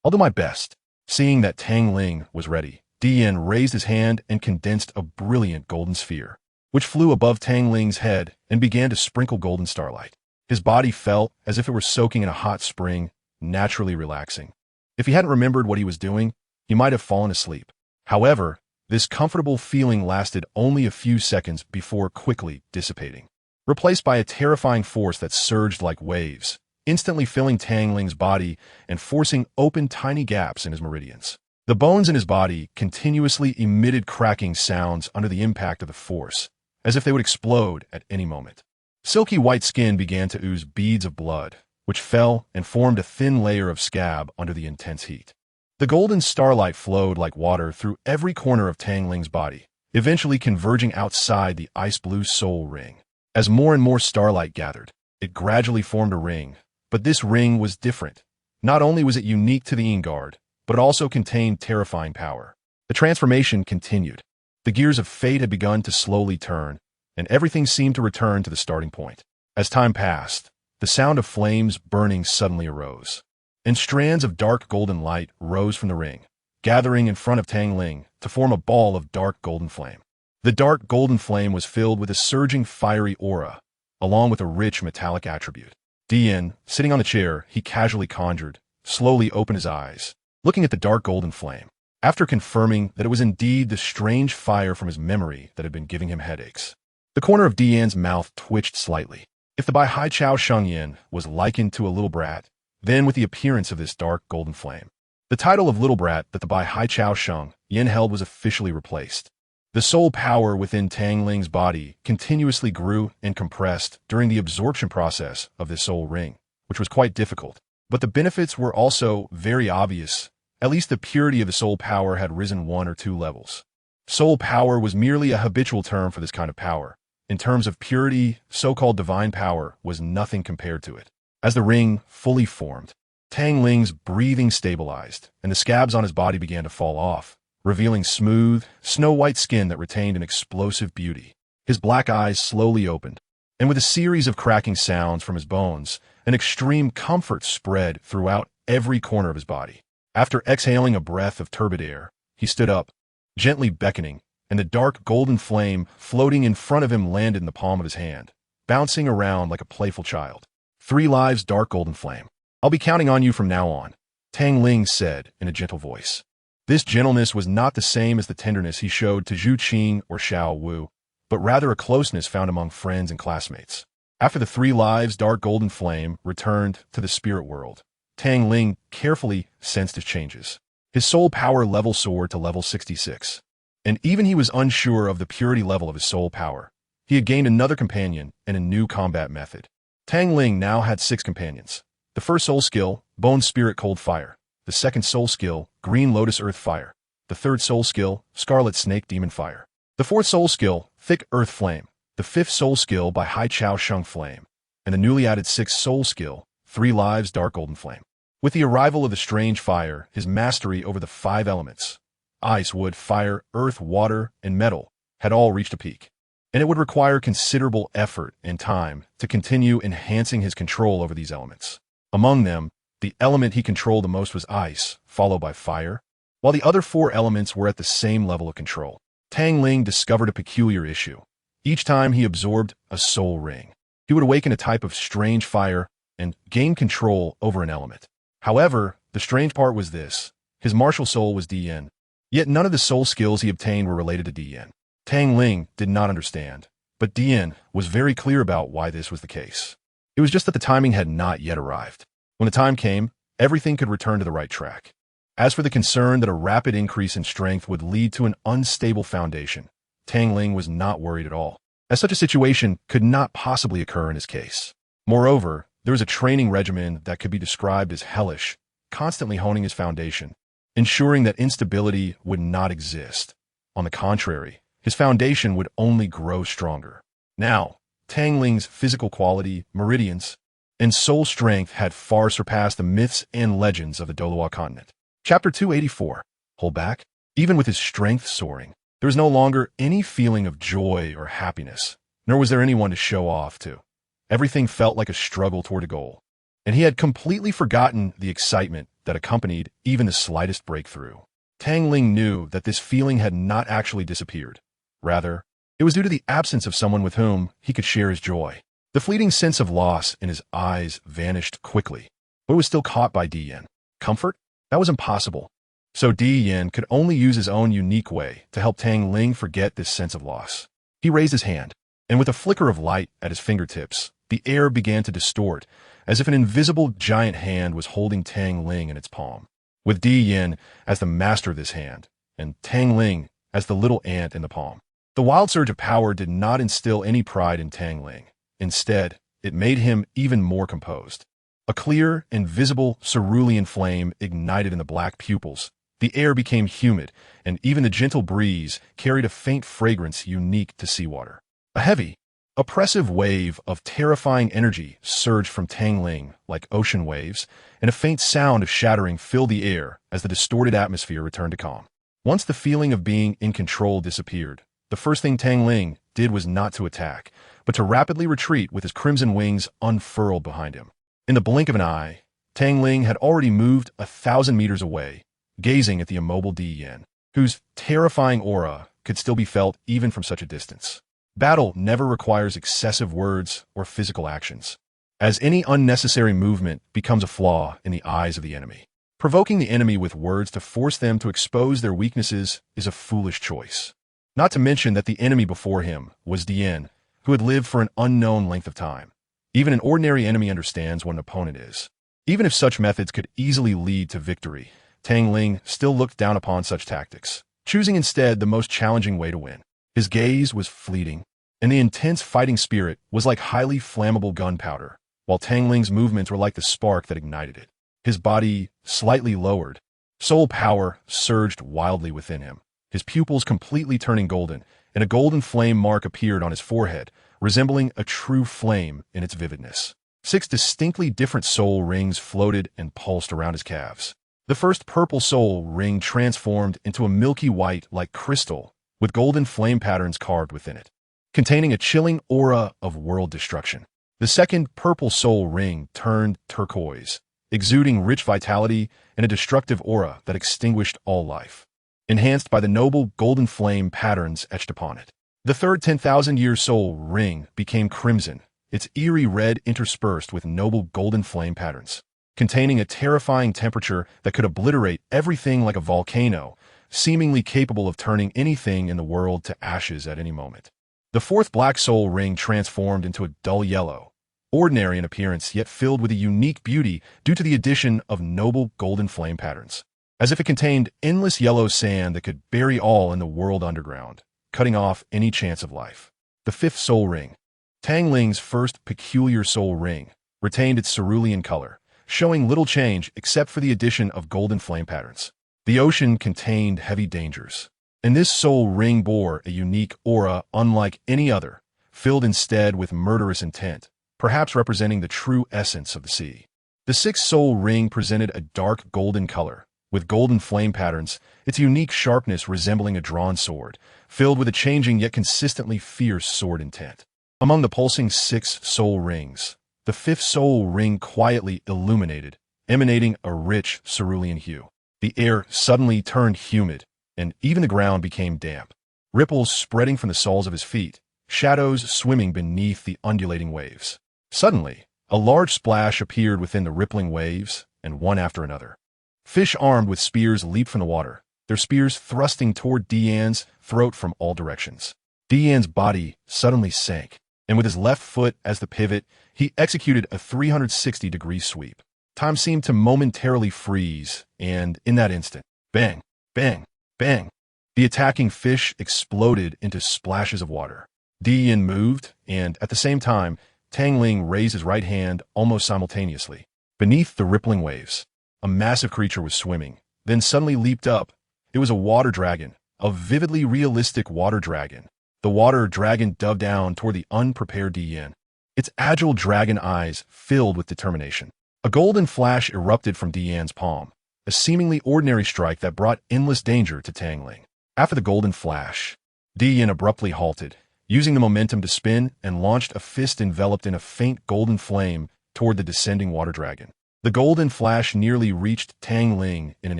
I'll do my best. Seeing that Tang Ling was ready, Dian raised his hand and condensed a brilliant golden sphere, which flew above Tang Ling's head and began to sprinkle golden starlight. His body felt as if it were soaking in a hot spring, naturally relaxing. If he hadn't remembered what he was doing, he might have fallen asleep. However, this comfortable feeling lasted only a few seconds before quickly dissipating, replaced by a terrifying force that surged like waves, instantly filling Tang Ling's body and forcing open tiny gaps in his meridians. The bones in his body continuously emitted cracking sounds under the impact of the force, as if they would explode at any moment. Silky white skin began to ooze beads of blood, which fell and formed a thin layer of scab under the intense heat. The golden starlight flowed like water through every corner of Tang Ling's body, eventually converging outside the ice-blue soul ring. As more and more starlight gathered, it gradually formed a ring, but this ring was different. Not only was it unique to the Ingard, but it also contained terrifying power. The transformation continued. The gears of fate had begun to slowly turn, and everything seemed to return to the starting point. As time passed, the sound of flames burning suddenly arose, and strands of dark golden light rose from the ring, gathering in front of Tang Ling to form a ball of dark golden flame. The dark golden flame was filled with a surging fiery aura, along with a rich metallic attribute. Dian, sitting on the chair he casually conjured, slowly opened his eyes, looking at the dark golden flame. After confirming that it was indeed the strange fire from his memory that had been giving him headaches, the corner of Dian's mouth twitched slightly. If the Bai Hai Chao Sheng Yin was likened to a little brat, then with the appearance of this dark golden flame, the title of little brat that the Bai Hai Chao Sheng Yin held was officially replaced. The soul power within Tang Ling's body continuously grew and compressed during the absorption process of this soul ring, which was quite difficult. But the benefits were also very obvious. At least the purity of the soul power had risen 1 or 2 levels. Soul power was merely a habitual term for this kind of power. In terms of purity, so-called divine power was nothing compared to it. As the ring fully formed, Tang Ling's breathing stabilized, and the scabs on his body began to fall off, revealing smooth, snow-white skin that retained an explosive beauty. His black eyes slowly opened, and with a series of cracking sounds from his bones, an extreme comfort spread throughout every corner of his body. After exhaling a breath of turbid air, he stood up, gently beckoning, and the dark golden flame floating in front of him landed in the palm of his hand, bouncing around like a playful child. 3 lives, dark golden flame. I'll be counting on you from now on, Tang Ling said in a gentle voice. This gentleness was not the same as the tenderness he showed to Zhu Qing or Xiao Wu, but rather a closeness found among friends and classmates. After the 3 lives, dark golden flame returned to the spirit world, Tang Ling carefully sensed his changes. His soul power level soared to level 66. And even he was unsure of the purity level of his soul power. He had gained another companion and a new combat method. Tang Ling now had 6 companions. The first soul skill, Bone Spirit Cold Fire. The second soul skill, Green Lotus Earth Fire. The third soul skill, Scarlet Snake Demon Fire. The fourth soul skill, Thick Earth Flame. The fifth soul skill by Hai Chao Sheng Flame. And the newly added 6th soul skill, 3 lives, Dark Golden Flame. With the arrival of the strange fire, his mastery over the 5 elements, ice, wood, fire, earth, water, and metal, had all reached a peak. and it would require considerable effort and time to continue enhancing his control over these elements. Among them, the element he controlled the most was ice, followed by fire, while the other 4 elements were at the same level of control. Tang Ling discovered a peculiar issue. Each time he absorbed a soul ring, he would awaken a type of strange fire and gain control over an element. However, the strange part was this: his martial soul was Dian, yet none of the soul skills he obtained were related to Dian. Tang Ling did not understand, but Dian was very clear about why this was the case. It was just that the timing had not yet arrived. When the time came, everything could return to the right track. As for the concern that a rapid increase in strength would lead to an unstable foundation, Tang Ling was not worried at all, as such a situation could not possibly occur in his case. Moreover, there was a training regimen that could be described as hellish, constantly honing his foundation, ensuring that instability would not exist. On the contrary, his foundation would only grow stronger. Now, Tang Ling's physical quality, meridians, and soul strength had far surpassed the myths and legends of the Douluo continent. Chapter 284. Hold back? Even with his strength soaring, there was no longer any feeling of joy or happiness, nor was there anyone to show off to. Everything felt like a struggle toward a goal, and he had completely forgotten the excitement that accompanied even the slightest breakthrough. Tang Ling knew that this feeling had not actually disappeared. Rather, it was due to the absence of someone with whom he could share his joy. The fleeting sense of loss in his eyes vanished quickly, but it was still caught by Dian. Comfort? That was impossible. So Dian could only use his own unique way to help Tang Ling forget this sense of loss. He raised his hand, and with a flicker of light at his fingertips, the air began to distort, as if an invisible giant hand was holding Tang Ling in its palm. With Dian as the master of this hand, and Tang Ling as the little ant in the palm, the wild surge of power did not instill any pride in Tang Ling. Instead, it made him even more composed. A clear, invisible cerulean flame ignited in the black pupils. The air became humid, and even the gentle breeze carried a faint fragrance unique to seawater. A heavy, oppressive wave of terrifying energy surged from Tang Ling like ocean waves, and a faint sound of shattering filled the air as the distorted atmosphere returned to calm. Once the feeling of being in control disappeared, the first thing Tang Ling did was not to attack, but to rapidly retreat with his crimson wings unfurled behind him. In the blink of an eye, Tang Ling had already moved 1,000 meters away, gazing at the immobile Dian, whose terrifying aura could still be felt even from such a distance. Battle never requires excessive words or physical actions, as any unnecessary movement becomes a flaw in the eyes of the enemy. Provoking the enemy with words to force them to expose their weaknesses is a foolish choice. Not to mention that the enemy before him was Dian, who had lived for an unknown length of time. Even an ordinary enemy understands what an opponent is. Even if such methods could easily lead to victory, Tang Ling still looked down upon such tactics, choosing instead the most challenging way to win. His gaze was fleeting, and the intense fighting spirit was like highly flammable gunpowder, while Tang Ling's movements were like the spark that ignited it. His body slightly lowered. Soul power surged wildly within him, his pupils completely turning golden, and a golden flame mark appeared on his forehead, resembling a true flame in its vividness. 6 distinctly different soul rings floated and pulsed around his calves. The first purple soul ring transformed into a milky white like crystal, with golden flame patterns carved within it, containing a chilling aura of world destruction. The second purple soul ring turned turquoise, exuding rich vitality and a destructive aura that extinguished all life, enhanced by the noble golden flame patterns etched upon it. The third 10,000-year soul ring became crimson, its eerie red interspersed with noble golden flame patterns, containing a terrifying temperature that could obliterate everything like a volcano, seemingly capable of turning anything in the world to ashes at any moment. The fourth black soul ring transformed into a dull yellow, ordinary in appearance yet filled with a unique beauty due to the addition of noble golden flame patterns, as if it contained endless yellow sand that could bury all in the world underground, cutting off any chance of life. The fifth soul ring, Tang Ling's first peculiar soul ring, retained its cerulean color, showing little change except for the addition of golden flame patterns. The ocean contained heavy dangers, and this soul ring bore a unique aura unlike any other, filled instead with murderous intent, perhaps representing the true essence of the sea. The sixth soul ring presented a dark golden color, with golden flame patterns, its unique sharpness resembling a drawn sword, filled with a changing yet consistently fierce sword intent. Among the pulsing 6 soul rings, the 5th soul ring quietly illuminated, emanating a rich cerulean hue. The air suddenly turned humid, and even the ground became damp. Ripples spreading from the soles of his feet, shadows swimming beneath the undulating waves. Suddenly, a large splash appeared within the rippling waves, and one after another. Fish armed with spears leaped from the water, their spears thrusting toward Dian's throat from all directions. Dian's body suddenly sank, and with his left foot as the pivot, he executed a 360-degree sweep. Time seemed to momentarily freeze, and in that instant, bang, bang, bang, the attacking fish exploded into splashes of water. Dian moved, and at the same time, Tang Ling raised his right hand almost simultaneously. Beneath the rippling waves, a massive creature was swimming, then suddenly leaped up. It was a water dragon, a vividly realistic water dragon. The water dragon dove down toward the unprepared Dian, its agile dragon eyes filled with determination. A golden flash erupted from Dian's palm, a seemingly ordinary strike that brought endless danger to Tang Ling. After the golden flash, Dian abruptly halted, using the momentum to spin and launched a fist enveloped in a faint golden flame toward the descending water dragon. The golden flash nearly reached Tang Ling in an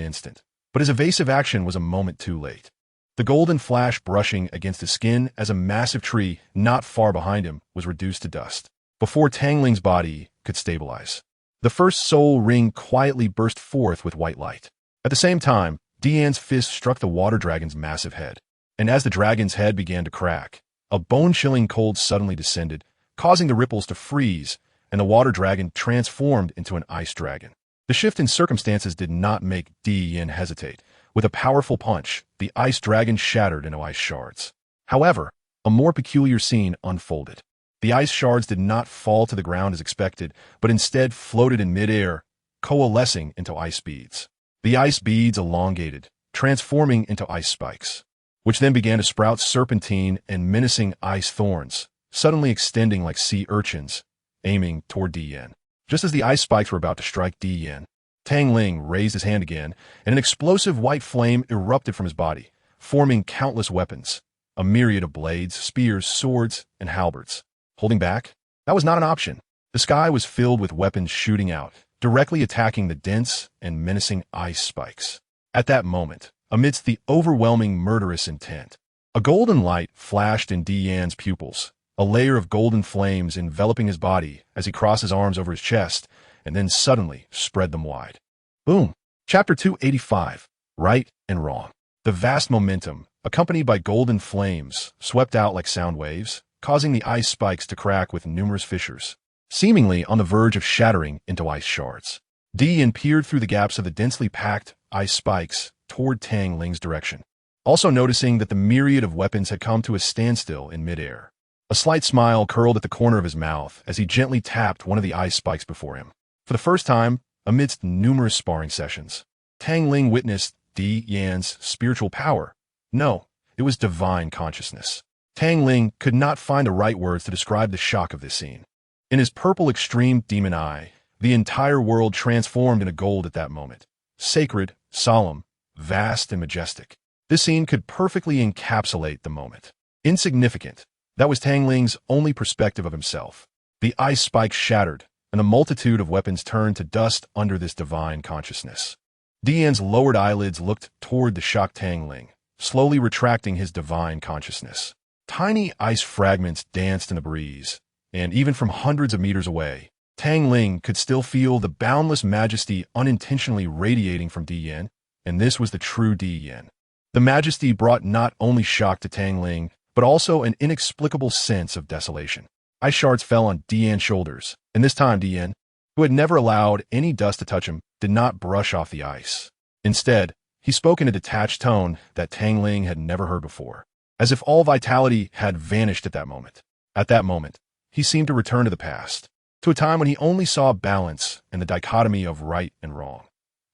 instant, but his evasive action was a moment too late. The golden flash brushing against his skin as a massive tree not far behind him was reduced to dust, before Tang Ling's body could stabilize. The 1st soul ring quietly burst forth with white light. At the same time, Dian's fist struck the water dragon's massive head, and as the dragon's head began to crack, a bone-chilling cold suddenly descended, causing the ripples to freeze, and the water dragon transformed into an ice dragon. The shift in circumstances did not make Dian hesitate. With a powerful punch, the ice dragon shattered into ice shards. However, a more peculiar scene unfolded. The ice shards did not fall to the ground as expected, but instead floated in midair, coalescing into ice beads. The ice beads elongated, transforming into ice spikes, which then began to sprout serpentine and menacing ice thorns, suddenly extending like sea urchins, aiming toward Dian. Just as the ice spikes were about to strike Dian, Tang Ling raised his hand again, and an explosive white flame erupted from his body, forming countless weapons, a myriad of blades, spears, swords, and halberds. Holding back? That was not an option. The sky was filled with weapons shooting out, directly attacking the dense and menacing ice spikes. At that moment, amidst the overwhelming murderous intent, a golden light flashed in Dian's pupils, a layer of golden flames enveloping his body as he crossed his arms over his chest and then suddenly spread them wide. Boom! Chapter 285, Right and Wrong. The vast momentum, accompanied by golden flames, swept out like sound waves, causing the ice spikes to crack with numerous fissures, seemingly on the verge of shattering into ice shards. Dian peered through the gaps of the densely packed ice spikes toward Tang Ling's direction, also noticing that the myriad of weapons had come to a standstill in midair. A slight smile curled at the corner of his mouth as he gently tapped one of the ice spikes before him. For the first time, amidst numerous sparring sessions, Tang Ling witnessed Dian's spiritual power. No, it was divine consciousness. Tang Ling could not find the right words to describe the shock of this scene. In his purple extreme demon eye, the entire world transformed into gold at that moment. Sacred, solemn, vast, and majestic. This scene could perfectly encapsulate the moment. Insignificant. That was Tang Ling's only perspective of himself. The ice spikes shattered, and the multitude of weapons turned to dust under this divine consciousness. Dian's lowered eyelids looked toward the shocked Tang Ling, slowly retracting his divine consciousness. Tiny ice fragments danced in the breeze, and even from hundreds of meters away, Tang Ling could still feel the boundless majesty unintentionally radiating from Dian, and this was the true Dian. The majesty brought not only shock to Tang Ling, but also an inexplicable sense of desolation. Ice shards fell on Dian's shoulders, and this time Dian, who had never allowed any dust to touch him, did not brush off the ice. Instead, he spoke in a detached tone that Tang Ling had never heard before, as if all vitality had vanished at that moment. At that moment, he seemed to return to the past, to a time when he only saw balance and the dichotomy of right and wrong.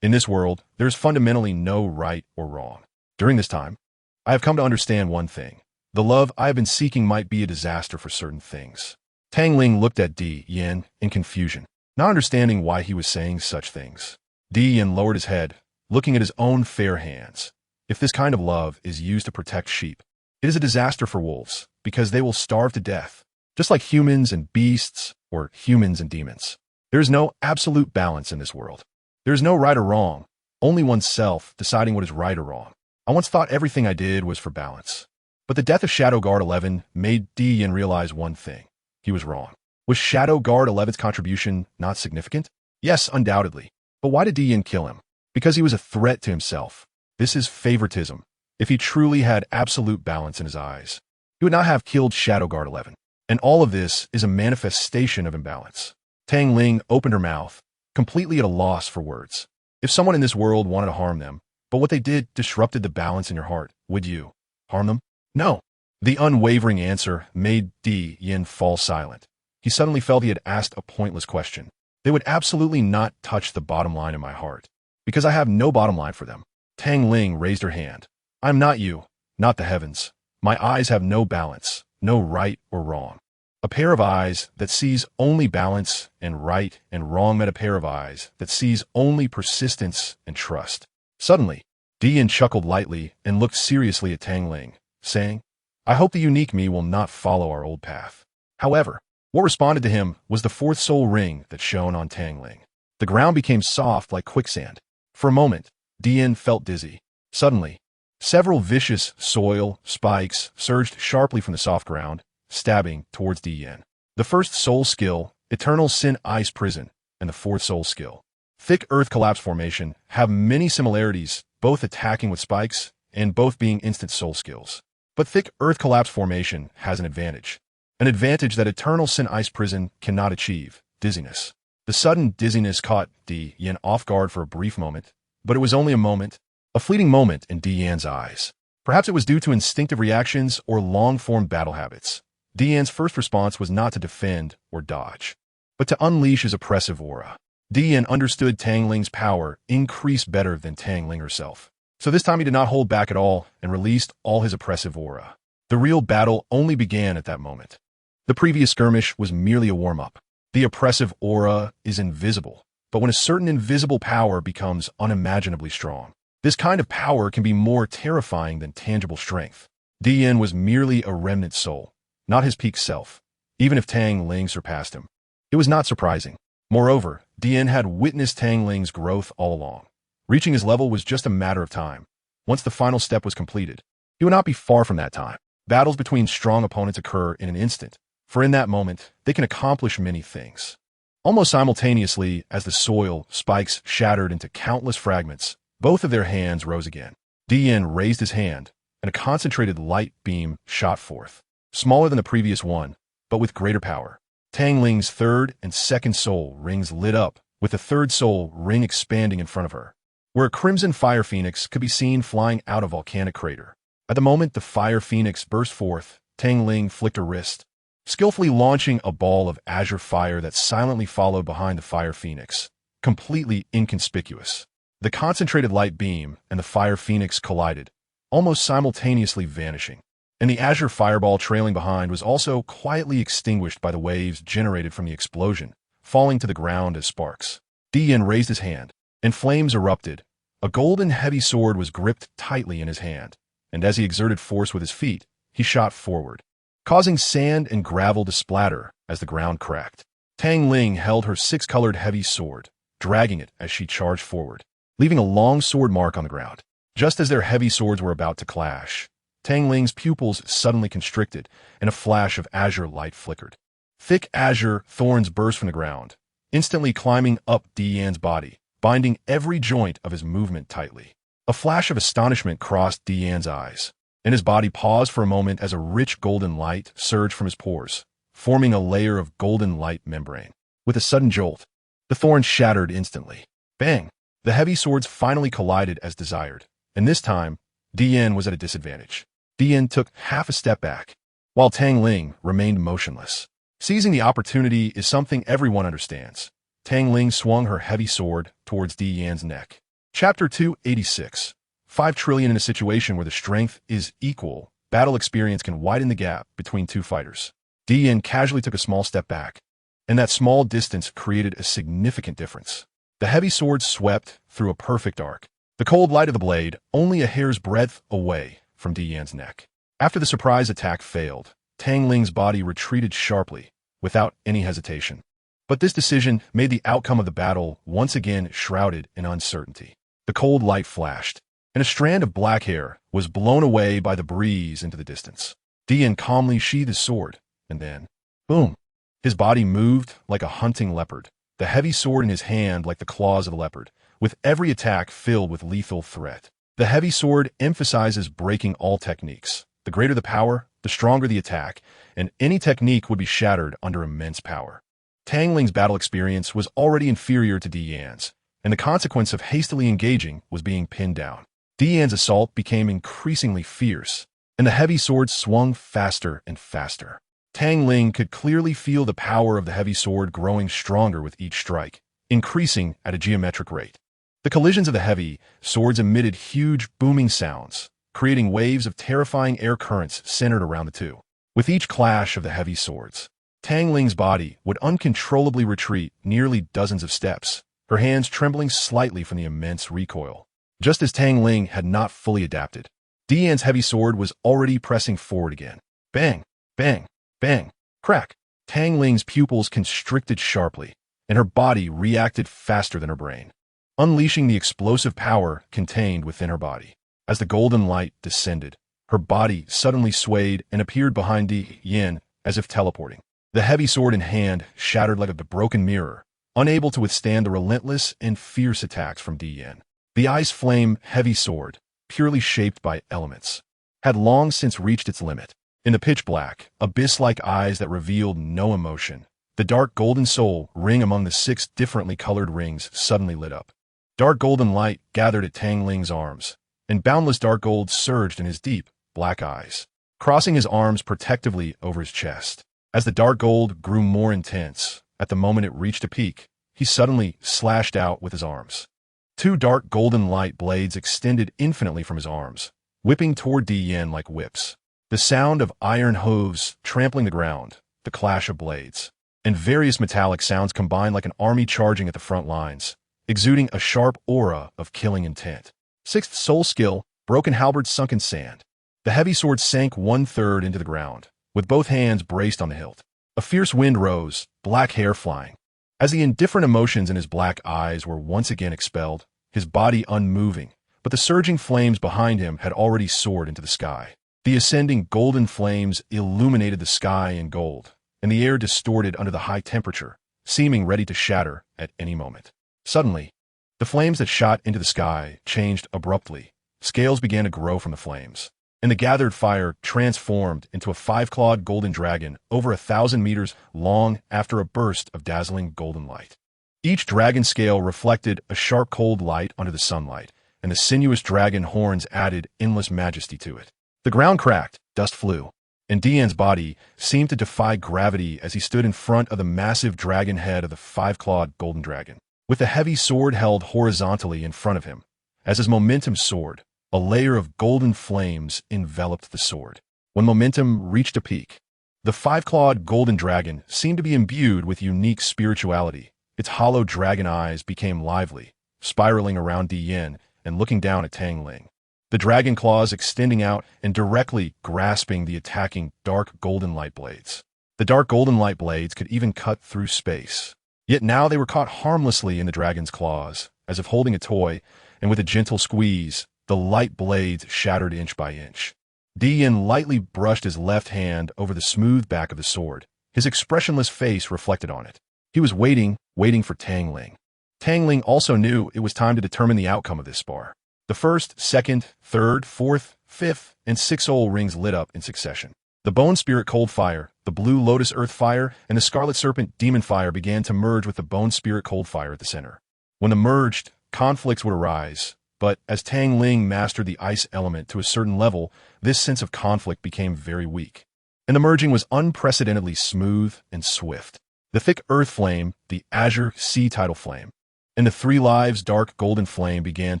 In this world, there is fundamentally no right or wrong. During this time, I have come to understand one thing. The love I have been seeking might be a disaster for certain things. Tang Ling looked at Dian in confusion, not understanding why he was saying such things. Dian lowered his head, looking at his own fair hands. If this kind of love is used to protect sheep, it is a disaster for wolves, because they will starve to death, just like humans and beasts, or humans and demons. There is no absolute balance in this world. There is no right or wrong, only oneself deciding what is right or wrong. I once thought everything I did was for balance. But the death of Shadow Guard 11 made Qian realize one thing. He was wrong. Was Shadow Guard 11's contribution not significant? Yes, undoubtedly. But why did Qian kill him? Because he was a threat to himself. This is favoritism. If he truly had absolute balance in his eyes, he would not have killed Shadow Guard 11. And all of this is a manifestation of imbalance. Tang Ling opened her mouth, completely at a loss for words. If someone in this world wanted to harm them, but what they did disrupted the balance in your heart, would you harm them? No. The unwavering answer made Qian fall silent. He suddenly felt he had asked a pointless question. They would absolutely not touch the bottom line in my heart, because I have no bottom line for them. Tang Ling raised her hand. I'm not you, not the heavens. My eyes have no balance, no right or wrong. A pair of eyes that sees only balance and right and wrong met a pair of eyes that sees only persistence and trust. Suddenly, Qian chuckled lightly and looked seriously at Tang Ling, saying, I hope the unique me will not follow our old path. However, what responded to him was the fourth soul ring that shone on Tang Ling. The ground became soft like quicksand. For a moment, Qian felt dizzy. Suddenly, several vicious soil spikes surged sharply from the soft ground, stabbing towards Qian. The first soul skill, Eternal Sin Ice Prison, and the fourth soul skill, Thick Earth Collapse Formation, have many similarities, both attacking with spikes and both being instant soul skills. But Thick Earth Collapse Formation has an advantage that Eternal Sin Ice Prison cannot achieve: dizziness. The sudden dizziness caught Qian off guard for a brief moment, but it was only a moment, a fleeting moment in Qian's eyes. Perhaps it was due to instinctive reactions or long-form battle habits. Qian's first response was not to defend or dodge, but to unleash his oppressive aura. Qian understood Tang Ling's power increased better than Tang Ling herself. So this time he did not hold back at all and released all his oppressive aura. The real battle only began at that moment. The previous skirmish was merely a warm-up. The oppressive aura is invisible, but when a certain invisible power becomes unimaginably strong, this kind of power can be more terrifying than tangible strength. Qian was merely a remnant soul, not his peak self, even if Tang Ling surpassed him. It was not surprising. Moreover, Qian had witnessed Tang Ling's growth all along. Reaching his level was just a matter of time. Once the final step was completed, he would not be far from that time. Battles between strong opponents occur in an instant, for in that moment, they can accomplish many things. Almost simultaneously, as the soil spikes shattered into countless fragments, both of their hands rose again. Qian raised his hand, and a concentrated light beam shot forth, smaller than the previous one, but with greater power. Tang Ling's third and second soul rings lit up, with the third soul ring expanding in front of her, where a crimson fire phoenix could be seen flying out of a volcanic crater. At the moment the fire phoenix burst forth, Tang Ling flicked her wrist, skillfully launching a ball of azure fire that silently followed behind the fire phoenix, completely inconspicuous. The concentrated light beam and the fire phoenix collided, almost simultaneously vanishing, and the azure fireball trailing behind was also quietly extinguished by the waves generated from the explosion, falling to the ground as sparks. Qian raised his hand, and flames erupted. A golden heavy sword was gripped tightly in his hand, and as he exerted force with his feet, he shot forward, causing sand and gravel to splatter as the ground cracked. Tang Ling held her six-colored heavy sword, dragging it as she charged forward, leaving a long sword mark on the ground. Just as their heavy swords were about to clash, Tang Ling's pupils suddenly constricted, and a flash of azure light flickered. Thick azure thorns burst from the ground, instantly climbing up Qian's body, binding every joint of his movement tightly. A flash of astonishment crossed Qian's eyes, and his body paused for a moment as a rich golden light surged from his pores, forming a layer of golden light membrane. With a sudden jolt, the thorns shattered instantly. Bang! The heavy swords finally collided as desired, and this time, Qian was at a disadvantage. Qian took half a step back, while Tang Ling remained motionless. Seizing the opportunity is something everyone understands. Tang Ling swung her heavy sword towards Qian's neck. Chapter 286. 5 trillion in a situation where the strength is equal, battle experience can widen the gap between two fighters. Qian casually took a small step back, and that small distance created a significant difference. The heavy sword swept through a perfect arc, the cold light of the blade only a hair's breadth away from Dian's neck. After the surprise attack failed, Tang Ling's body retreated sharply, without any hesitation. But this decision made the outcome of the battle once again shrouded in uncertainty. The cold light flashed, and a strand of black hair was blown away by the breeze into the distance. Dian calmly sheathed his sword, and then, boom! His body moved like a hunting leopard, the heavy sword in his hand like the claws of the leopard, with every attack filled with lethal threat. The heavy sword emphasizes breaking all techniques. The greater the power, the stronger the attack, and any technique would be shattered under immense power. Tang Ling's battle experience was already inferior to Dian's, and the consequence of hastily engaging was being pinned down. Dian's assault became increasingly fierce, and the heavy sword swung faster and faster. Tang Ling could clearly feel the power of the heavy sword growing stronger with each strike, increasing at a geometric rate. The collisions of the heavy swords emitted huge booming sounds, creating waves of terrifying air currents centered around the two. With each clash of the heavy swords, Tang Ling's body would uncontrollably retreat nearly dozens of steps, her hands trembling slightly from the immense recoil. Just as Tang Ling had not fully adapted, Dian's heavy sword was already pressing forward again. Bang! Bang! Bang! Crack! Tang Ling's pupils constricted sharply, and her body reacted faster than her brain, unleashing the explosive power contained within her body. As the golden light descended, her body suddenly swayed and appeared behind Dian as if teleporting. The heavy sword in hand shattered like a broken mirror, unable to withstand the relentless and fierce attacks from Dian. The ice flame heavy sword, purely shaped by elements, had long since reached its limit. In the pitch black, abyss-like eyes that revealed no emotion, the dark golden soul ring among the 6 differently colored rings suddenly lit up. Dark golden light gathered at Tang Ling's arms, and boundless dark gold surged in his deep, black eyes, crossing his arms protectively over his chest. As the dark gold grew more intense, at the moment it reached a peak, he suddenly slashed out with his arms. 2 dark golden light blades extended infinitely from his arms, whipping toward Dian like whips. The sound of iron hooves trampling the ground, the clash of blades, and various metallic sounds combined like an army charging at the front lines, exuding a sharp aura of killing intent. 6th soul skill, broken halberd sunk in sand. The heavy sword sank 1/3 into the ground, with both hands braced on the hilt. A fierce wind rose, black hair flying. As the indifferent emotions in his black eyes were once again expelled, his body unmoving, but the surging flames behind him had already soared into the sky. The ascending golden flames illuminated the sky in gold, and the air distorted under the high temperature, seeming ready to shatter at any moment. Suddenly, the flames that shot into the sky changed abruptly. Scales began to grow from the flames, and the gathered fire transformed into a 5-clawed golden dragon over 1,000 meters long after a burst of dazzling golden light. Each dragon scale reflected a sharp cold light under the sunlight, and the sinuous dragon horns added endless majesty to it. The ground cracked, dust flew, and Dian's body seemed to defy gravity as he stood in front of the massive dragon head of the 5-clawed golden dragon. With the heavy sword held horizontally in front of him, as his momentum soared, a layer of golden flames enveloped the sword. When momentum reached a peak, the 5-clawed golden dragon seemed to be imbued with unique spirituality. Its hollow dragon eyes became lively, spiraling around Dian and looking down at Tang Ling. The dragon claws extending out and directly grasping the attacking dark golden light blades. The dark golden light blades could even cut through space. Yet now they were caught harmlessly in the dragon's claws, as if holding a toy, and with a gentle squeeze, the light blades shattered inch by inch. Dian lightly brushed his left hand over the smooth back of the sword. His expressionless face reflected on it. He was waiting for Tang Ling. Tang Ling also knew it was time to determine the outcome of this spar. The 1st, 2nd, 3rd, 4th, 5th, and 6th soul rings lit up in succession. The Bone Spirit Cold Fire, the Blue Lotus Earth Fire, and the Scarlet Serpent Demon Fire began to merge with the Bone Spirit Cold Fire at the center. When they merged, conflicts would arise, but as Tang Ling mastered the ice element to a certain level, this sense of conflict became very weak, and the merging was unprecedentedly smooth and swift. The thick earth flame, the azure sea tidal flame, and the 3 lives dark golden flame began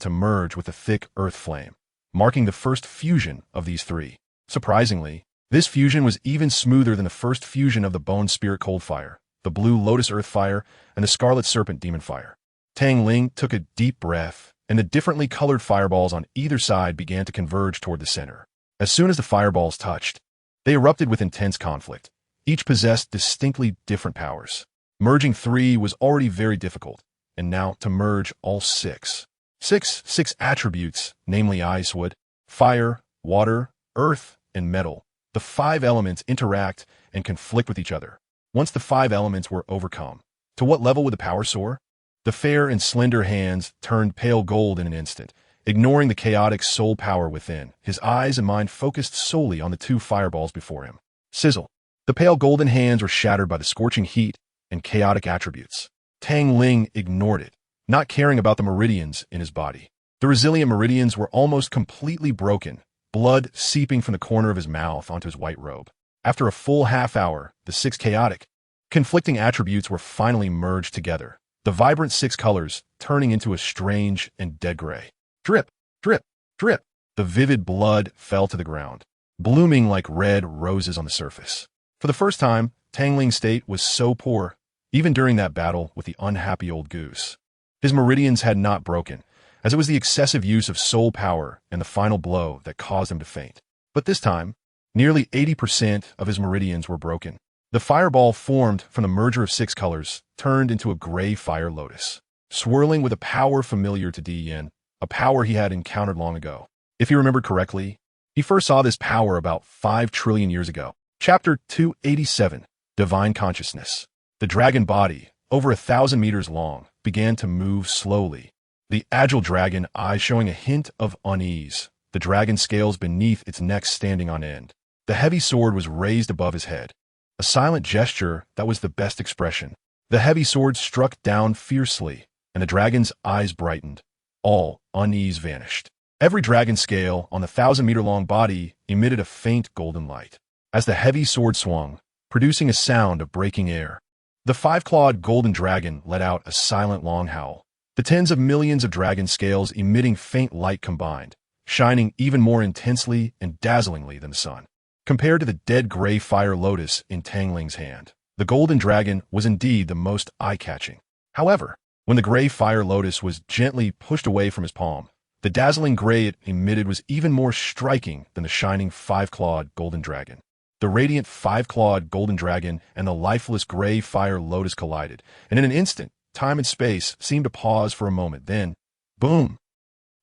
to merge with the thick earth flame, marking the first fusion of these 3. Surprisingly, this fusion was even smoother than the first fusion of the Bone Spirit Cold Fire, the Blue Lotus Earth Fire, and the Scarlet Serpent Demon Fire. Tang Ling took a deep breath and the differently colored fireballs on either side began to converge toward the center. As soon as the fireballs touched, they erupted with intense conflict. Each possessed distinctly different powers. Merging 3 was already very difficult, and now to merge all 6. Six attributes, namely ice, wood, fire, water, earth, and metal. The 5 elements interact and conflict with each other. Once the 5 elements were overcome, to what level would the power soar? The fair and slender hands turned pale gold in an instant, ignoring the chaotic soul power within. His eyes and mind focused solely on the 2 fireballs before him. Sizzle. The pale golden hands were shattered by the scorching heat and chaotic attributes. Tang Ling ignored it, not caring about the meridians in his body. The resilient meridians were almost completely broken, blood seeping from the corner of his mouth onto his white robe. After a full half hour, the 6 chaotic, conflicting attributes were finally merged together, the vibrant 6 colors turning into a strange and dead gray. Drip, drip, drip. The vivid blood fell to the ground, blooming like red roses on the surface. For the first time, Tang Ling's state was so poor, even during that battle with the unhappy old goose. His meridians had not broken, as it was the excessive use of soul power and the final blow that caused him to faint. But this time, nearly 80% of his meridians were broken. The fireball formed from the merger of 6 colors turned into a gray fire lotus, swirling with a power familiar to Qian, a power he had encountered long ago. If he remembered correctly, he first saw this power about 5 trillion years ago. Chapter 287, Divine Consciousness. The dragon body, over 1,000 meters long, began to move slowly. The agile dragon eyes showing a hint of unease, the dragon scales beneath its neck standing on end. The heavy sword was raised above his head, a silent gesture that was the best expression. The heavy sword struck down fiercely, and the dragon's eyes brightened. All unease vanished. Every dragon scale on the 1,000-meter-long body emitted a faint golden light as the heavy sword swung, producing a sound of breaking air. The 5-clawed golden dragon let out a silent long howl, the tens of millions of dragon scales emitting faint light combined, shining even more intensely and dazzlingly than the sun. Compared to the dead gray fire lotus in Tang Ling's hand, the golden dragon was indeed the most eye-catching. However, when the gray fire lotus was gently pushed away from his palm, the dazzling gray it emitted was even more striking than the shining 5-clawed golden dragon. The radiant 5-clawed golden dragon and the lifeless gray fire lotus collided, and in an instant, time and space seemed to pause for a moment. Then, boom!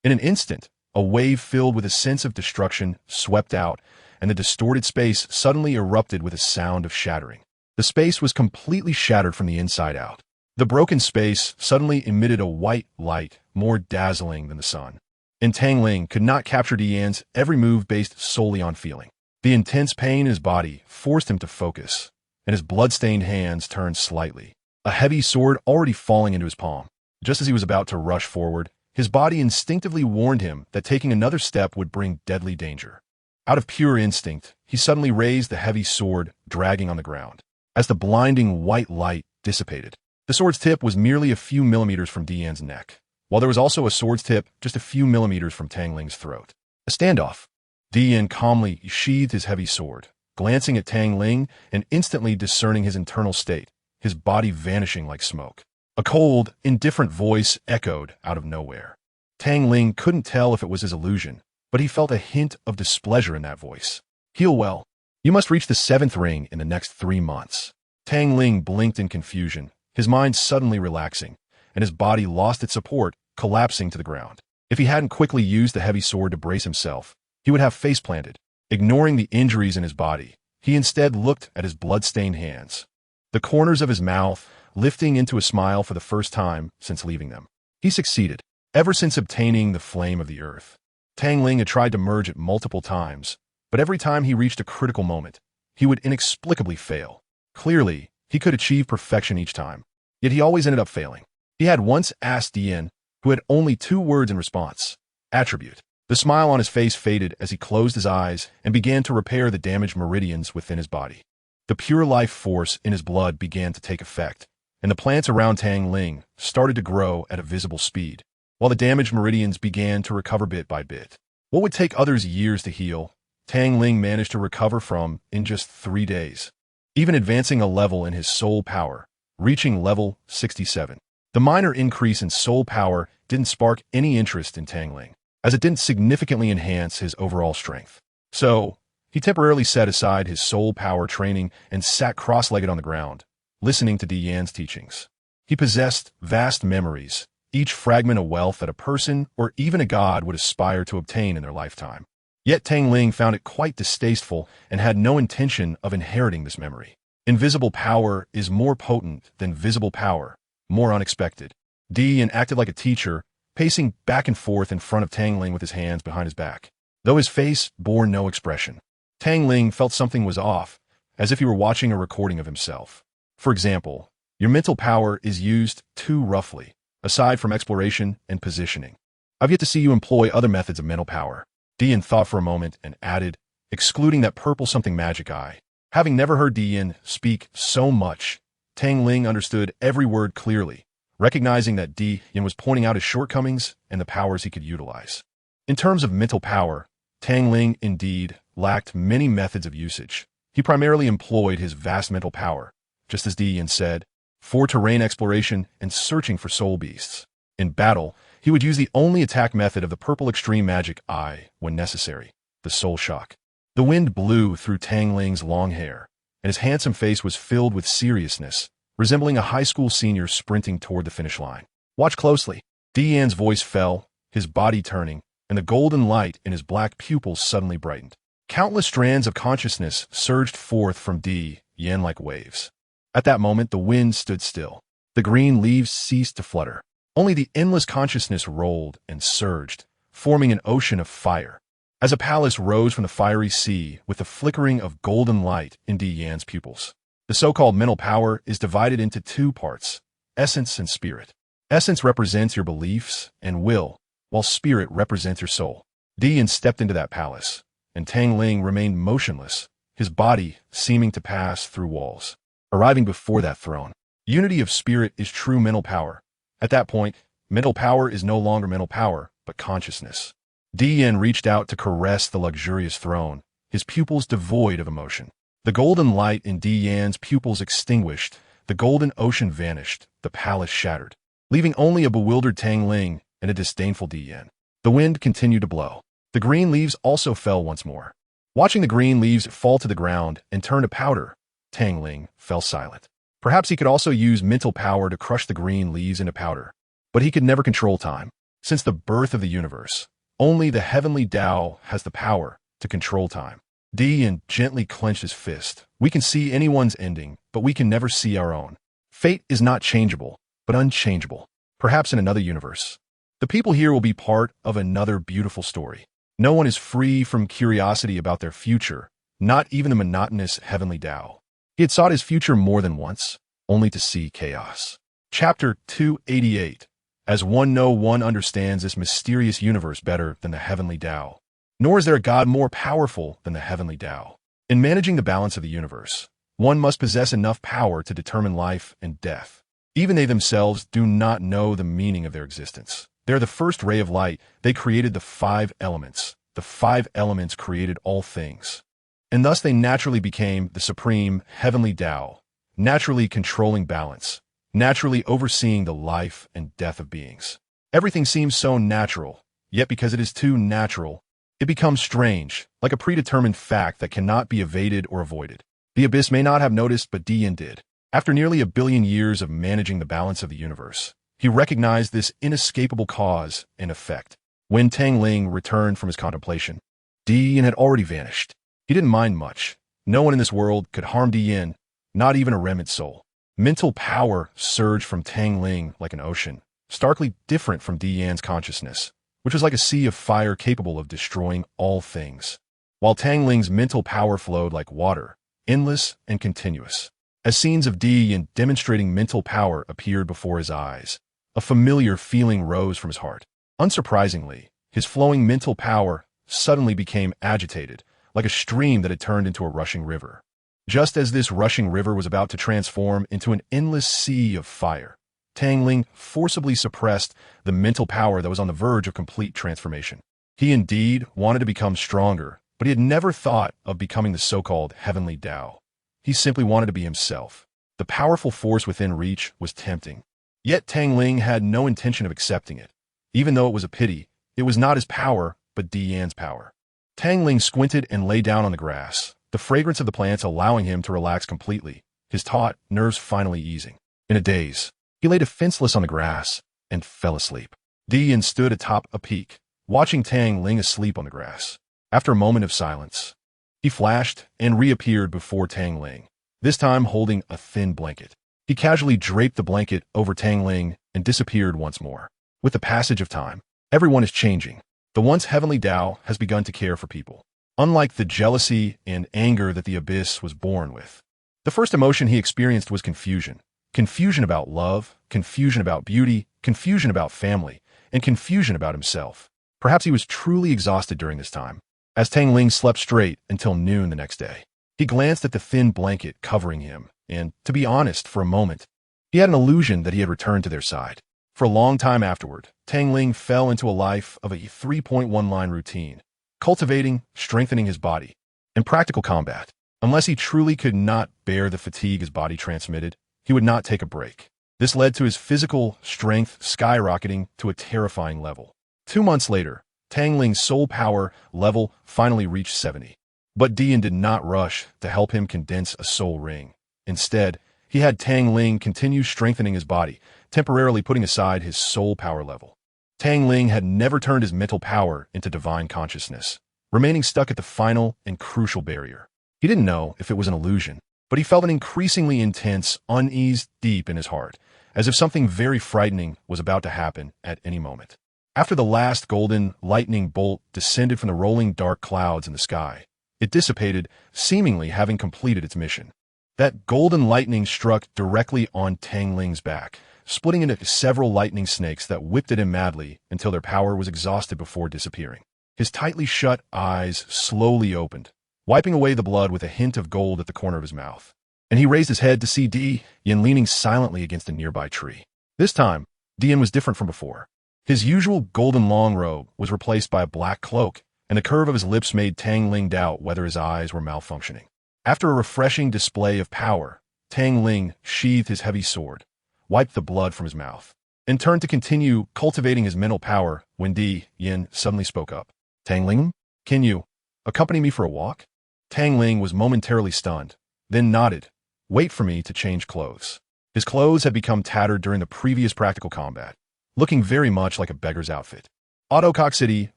In an instant, a wave filled with a sense of destruction swept out, and the distorted space suddenly erupted with a sound of shattering. The space was completely shattered from the inside out. The broken space suddenly emitted a white light more dazzling than the sun. And Tang Ling could not capture Qian's every move based solely on feeling. The intense pain in his body forced him to focus, and his blood-stained hands turned slightly, a heavy sword already falling into his palm. Just as he was about to rush forward, his body instinctively warned him that taking another step would bring deadly danger. Out of pure instinct, he suddenly raised the heavy sword, dragging on the ground. As the blinding white light dissipated, the sword's tip was merely a few millimeters from Qian's neck, while there was also a sword's tip just a few millimeters from Tang Ling's throat. A standoff. Qian calmly sheathed his heavy sword, glancing at Tang Ling and instantly discerning his internal state, his body vanishing like smoke. A cold, indifferent voice echoed out of nowhere. Tang Ling couldn't tell if it was his illusion, but he felt a hint of displeasure in that voice. Heal well. You must reach the 7th ring in the next 3 months. Tang Ling blinked in confusion, his mind suddenly relaxing, and his body lost its support, collapsing to the ground. If he hadn't quickly used the heavy sword to brace himself, he would have face-planted. Ignoring the injuries in his body, he instead looked at his blood-stained hands, the corners of his mouth lifting into a smile for the first time since leaving them. He succeeded. Ever since obtaining the flame of the earth, Tang Ling had tried to merge it multiple times, but every time he reached a critical moment, he would inexplicably fail. Clearly, he could achieve perfection each time, yet he always ended up failing. He had once asked Qian, who had only 2 words in response: attribute. The smile on his face faded as he closed his eyes and began to repair the damaged meridians within his body. The pure life force in his blood began to take effect, and the plants around Tang Ling started to grow at a visible speed, while the damaged meridians began to recover bit by bit. What would take others years to heal, Tang Ling managed to recover from in just 3 days, even advancing a level in his soul power, reaching level 67. The minor increase in soul power didn't spark any interest in Tang Ling, as it didn't significantly enhance his overall strength. So, he temporarily set aside his soul power training and sat cross-legged on the ground, listening to Di Yan's teachings. He possessed vast memories, each fragment of wealth that a person or even a god would aspire to obtain in their lifetime. Yet Tang Ling found it quite distasteful and had no intention of inheriting this memory. Invisible power is more potent than visible power, more unexpected. Di Yan acted like a teacher, pacing back and forth in front of Tang Ling with his hands behind his back, though his face bore no expression. Tang Ling felt something was off, as if he were watching a recording of himself. For example, your mental power is used too roughly, aside from exploration and positioning. I've yet to see you employ other methods of mental power. Di Yan thought for a moment and added, excluding that purple something magic eye. Having never heard Di Yan speak so much, Tang Ling understood every word clearly, recognizing that Di Yan was pointing out his shortcomings and the powers he could utilize. In terms of mental power, Tang Ling indeed lacked many methods of usage. He primarily employed his vast mental power, just as Di Yan said, for terrain exploration and searching for soul beasts. In battle, he would use the only attack method of the purple extreme magic eye when necessary, the soul shock. The wind blew through Tang Ling's long hair, and his handsome face was filled with seriousness, resembling a high school senior sprinting toward the finish line. Watch closely. Di Yan's voice fell, his body turning, and the golden light in his black pupils suddenly brightened. Countless strands of consciousness surged forth from Di Yan like waves. At that moment, the wind stood still. The green leaves ceased to flutter. Only the endless consciousness rolled and surged, forming an ocean of fire. As a palace rose from the fiery sea with the flickering of golden light in Di Yan's pupils. The so-called mental power is divided into two parts, essence and spirit. Essence represents your beliefs and will, while spirit represents your soul. Di Yan stepped into that palace, and Tang Ling remained motionless, his body seeming to pass through walls. Arriving before that throne, unity of spirit is true mental power. At that point, mental power is no longer mental power, but consciousness. Di Yan reached out to caress the luxurious throne, his pupils devoid of emotion. The golden light in Di Yan's pupils extinguished, the golden ocean vanished, the palace shattered, leaving only a bewildered Tang Ling and a disdainful Di Yan. The wind continued to blow. The green leaves also fell once more. Watching the green leaves fall to the ground and turn to powder, Tang Ling fell silent. Perhaps he could also use mental power to crush the green leaves into powder, but he could never control time. Since the birth of the universe, only the heavenly Tao has the power to control time. Di Yan gently clenched his fist. We can see anyone's ending, but we can never see our own. Fate is not changeable, but unchangeable. Perhaps in another universe, the people here will be part of another beautiful story. No one is free from curiosity about their future, not even the monotonous heavenly Tao. He had sought his future more than once, only to see chaos. Chapter 288. As no one understands this mysterious universe better than the heavenly Tao. Nor is there a god more powerful than the heavenly Tao. In managing the balance of the universe, one must possess enough power to determine life and death. Even they themselves do not know the meaning of their existence. They are the first ray of light. They created the 5 elements. The 5 elements created all things. And thus they naturally became the supreme heavenly Tao, naturally controlling balance, naturally overseeing the life and death of beings. Everything seems so natural, yet because it is too natural, it becomes strange, like a predetermined fact that cannot be evaded or avoided. The abyss may not have noticed, but Di Yan did. After nearly 1 billion years of managing the balance of the universe, he recognized this inescapable cause and effect. When Tang Ling returned from his contemplation, Di Yan had already vanished. He didn't mind much. No one in this world could harm Di Yan, not even a remnant soul. Mental power surged from Tang Ling like an ocean, starkly different from Di Yan's consciousness, which was like a sea of fire capable of destroying all things, while Tang Ling's mental power flowed like water, endless and continuous. As scenes of Di Yan demonstrating mental power appeared before his eyes, a familiar feeling rose from his heart. Unsurprisingly, his flowing mental power suddenly became agitated, like a stream that had turned into a rushing river. Just as this rushing river was about to transform into an endless sea of fire, Tang Ling forcibly suppressed the mental power that was on the verge of complete transformation. He indeed wanted to become stronger, but he had never thought of becoming the so-called heavenly Tao. He simply wanted to be himself. The powerful force within reach was tempting. Yet Tang Ling had no intention of accepting it. Even though it was a pity, it was not his power, but Dian's power. Tang Ling squinted and lay down on the grass, the fragrance of the plants allowing him to relax completely, his taut nerves finally easing. In a daze, he lay defenseless on the grass and fell asleep. Dian stood atop a peak, watching Tang Ling asleep on the grass. After a moment of silence, he flashed and reappeared before Tang Ling, this time holding a thin blanket. He casually draped the blanket over Tang Ling and disappeared once more. With the passage of time, everyone is changing. The once heavenly Dao has begun to care for people, unlike the jealousy and anger that the abyss was born with. The first emotion he experienced was confusion. Confusion about love, confusion about beauty, confusion about family, and confusion about himself. Perhaps he was truly exhausted during this time, as Tang Ling slept straight until noon the next day. He glanced at the thin blanket covering him, and, to be honest, for a moment, he had an illusion that he had returned to their side. For a long time afterward, Tang Ling fell into a life of a 3.1-line routine, cultivating, strengthening his body, in practical combat. Unless he truly could not bear the fatigue his body transmitted, he would not take a break. This led to his physical strength skyrocketing to a terrifying level. 2 months later, Tang Ling's soul power level finally reached 70. But Dian did not rush to help him condense a soul ring. Instead, he had Tang Ling continue strengthening his body, temporarily putting aside his soul power level. Tang Ling had never turned his mental power into divine consciousness, remaining stuck at the final and crucial barrier. He didn't know if it was an illusion, but he felt an increasingly intense unease deep in his heart, as if something very frightening was about to happen at any moment. After the last golden lightning bolt descended from the rolling dark clouds in the sky, it dissipated, seemingly having completed its mission. That golden lightning struck directly on Tang Ling's back, splitting into several lightning snakes that whipped at him madly until their power was exhausted before disappearing. His tightly shut eyes slowly opened, wiping away the blood with a hint of gold at the corner of his mouth. And he raised his head to see Dian leaning silently against a nearby tree. This time, Dian was different from before. His usual golden long robe was replaced by a black cloak, and the curve of his lips made Tang Ling doubt whether his eyes were malfunctioning. After a refreshing display of power, Tang Ling sheathed his heavy sword, wiped the blood from his mouth, and turned to continue cultivating his mental power when Dian suddenly spoke up. "Tang Ling, can you accompany me for a walk?" Tang Ling was momentarily stunned, then nodded. "Wait for me to change clothes." His clothes had become tattered during the previous practical combat, looking very much like a beggar's outfit. Autocock City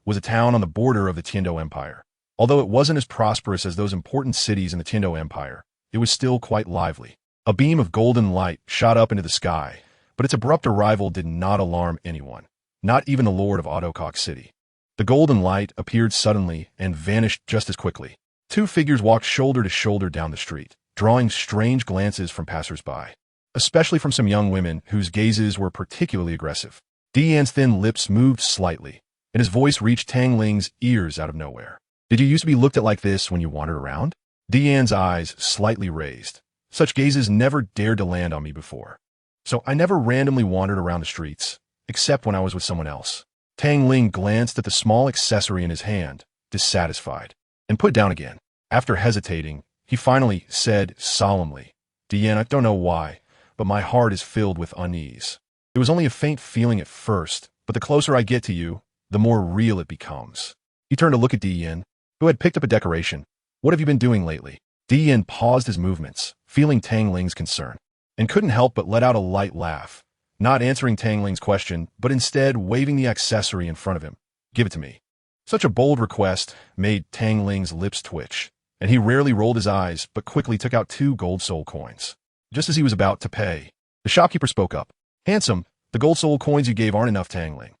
was a town on the border of the Tiando Empire. Although it wasn't as prosperous as those important cities in the Tiando Empire, it was still quite lively. A beam of golden light shot up into the sky, but its abrupt arrival did not alarm anyone, not even the lord of Autocock City. The golden light appeared suddenly and vanished just as quickly. 2 figures walked shoulder to shoulder down the street, drawing strange glances from passers-by, especially from some young women whose gazes were particularly aggressive. Dian's thin lips moved slightly, and his voice reached Tang Ling's ears out of nowhere. "Did you used to be looked at like this when you wandered around?" Dian's eyes slightly raised. "Such gazes never dared to land on me before. So I never randomly wandered around the streets, except when I was with someone else." Tang Ling glanced at the small accessory in his hand, dissatisfied, and put down again. After hesitating, he finally said solemnly, "Dian, I don't know why, but my heart is filled with unease. It was only a faint feeling at first, but the closer I get to you, the more real it becomes." He turned to look at Dian, who had picked up a decoration. "What have you been doing lately?" Dian paused his movements, feeling Tang Ling's concern, and couldn't help but let out a light laugh, not answering Tang Ling's question, but instead waving the accessory in front of him. "Give it to me." Such a bold request made Tang Ling's lips twitch, and he rarely rolled his eyes but quickly took out 2 gold soul coins. Just as he was about to pay, the shopkeeper spoke up. "Handsome, the gold soul coins you gave aren't enough, Tang Ling."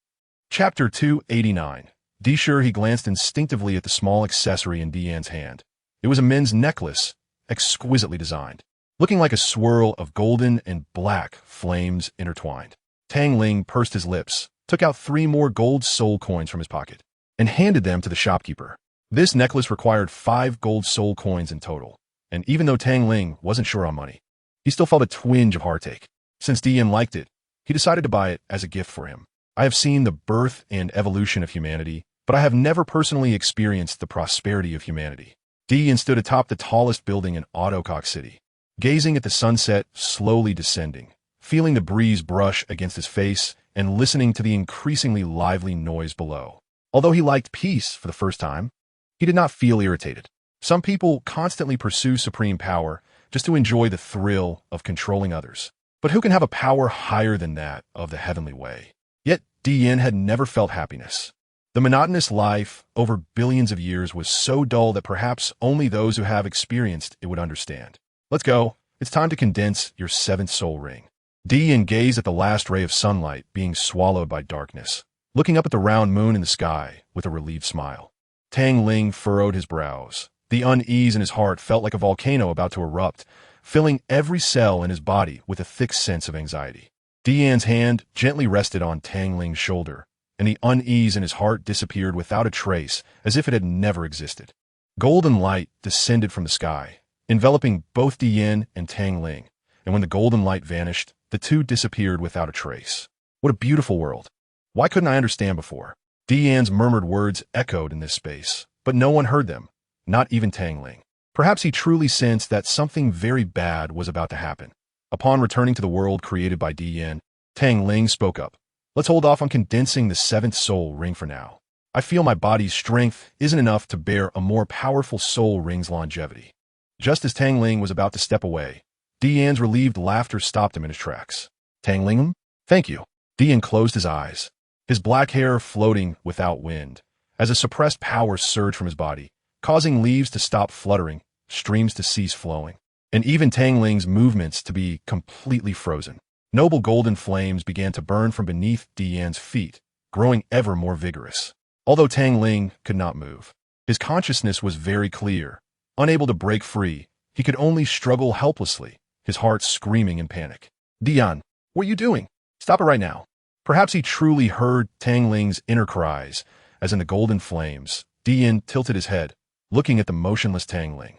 Chapter 289. Sure, he glanced instinctively at the small accessory in Dian's hand. It was a men's necklace, exquisitely designed, looking like a swirl of golden and black flames intertwined. Tang Ling pursed his lips, took out 3 more gold soul coins from his pocket, and handed them to the shopkeeper. This necklace required 5 gold soul coins in total, and even though Tang Ling wasn't sure on money, he still felt a twinge of heartache. Since Dian liked it, he decided to buy it as a gift for him. "I have seen the birth and evolution of humanity, but I have never personally experienced the prosperity of humanity." Dian stood atop the tallest building in Autocock City, gazing at the sunset slowly descending, feeling the breeze brush against his face and listening to the increasingly lively noise below. Although he liked peace for the first time, he did not feel irritated. Some people constantly pursue supreme power just to enjoy the thrill of controlling others. But who can have a power higher than that of the heavenly way? Yet, Qian had never felt happiness. The monotonous life over billions of years was so dull that perhaps only those who have experienced it would understand. Let's go. It's time to condense your seventh soul ring. Qian gazed at the last ray of sunlight being swallowed by darkness, looking up at the round moon in the sky with a relieved smile. Tang Ling furrowed his brows. The unease in his heart felt like a volcano about to erupt, filling every cell in his body with a thick sense of anxiety. Qian's hand gently rested on Tang Ling's shoulder, and the unease in his heart disappeared without a trace, as if it had never existed. Golden light descended from the sky, enveloping both Qian and Tang Ling, and when the golden light vanished, the two disappeared without a trace. What a beautiful world. Why couldn't I understand before? Qian's murmured words echoed in this space, but no one heard them, not even Tang Ling. Perhaps he truly sensed that something very bad was about to happen. Upon returning to the world created by Qian, Tang Ling spoke up. Let's hold off on condensing the seventh soul ring for now. I feel my body's strength isn't enough to bear a more powerful soul ring's longevity. Just as Tang Ling was about to step away, Qian's relieved laughter stopped him in his tracks. Tang Ling? Thank you. Qian closed his eyes, his black hair floating without wind, as a suppressed power surged from his body, causing leaves to stop fluttering, streams to cease flowing, and even Tang Ling's movements to be completely frozen. Noble golden flames began to burn from beneath Qian's feet, growing ever more vigorous. Although Tang Ling could not move, his consciousness was very clear. Unable to break free, he could only struggle helplessly, his heart screaming in panic. Qian, what are you doing? Stop it right now. Perhaps he truly heard Tang Ling's inner cries, as in the golden flames, Qian tilted his head, looking at the motionless Tang Ling.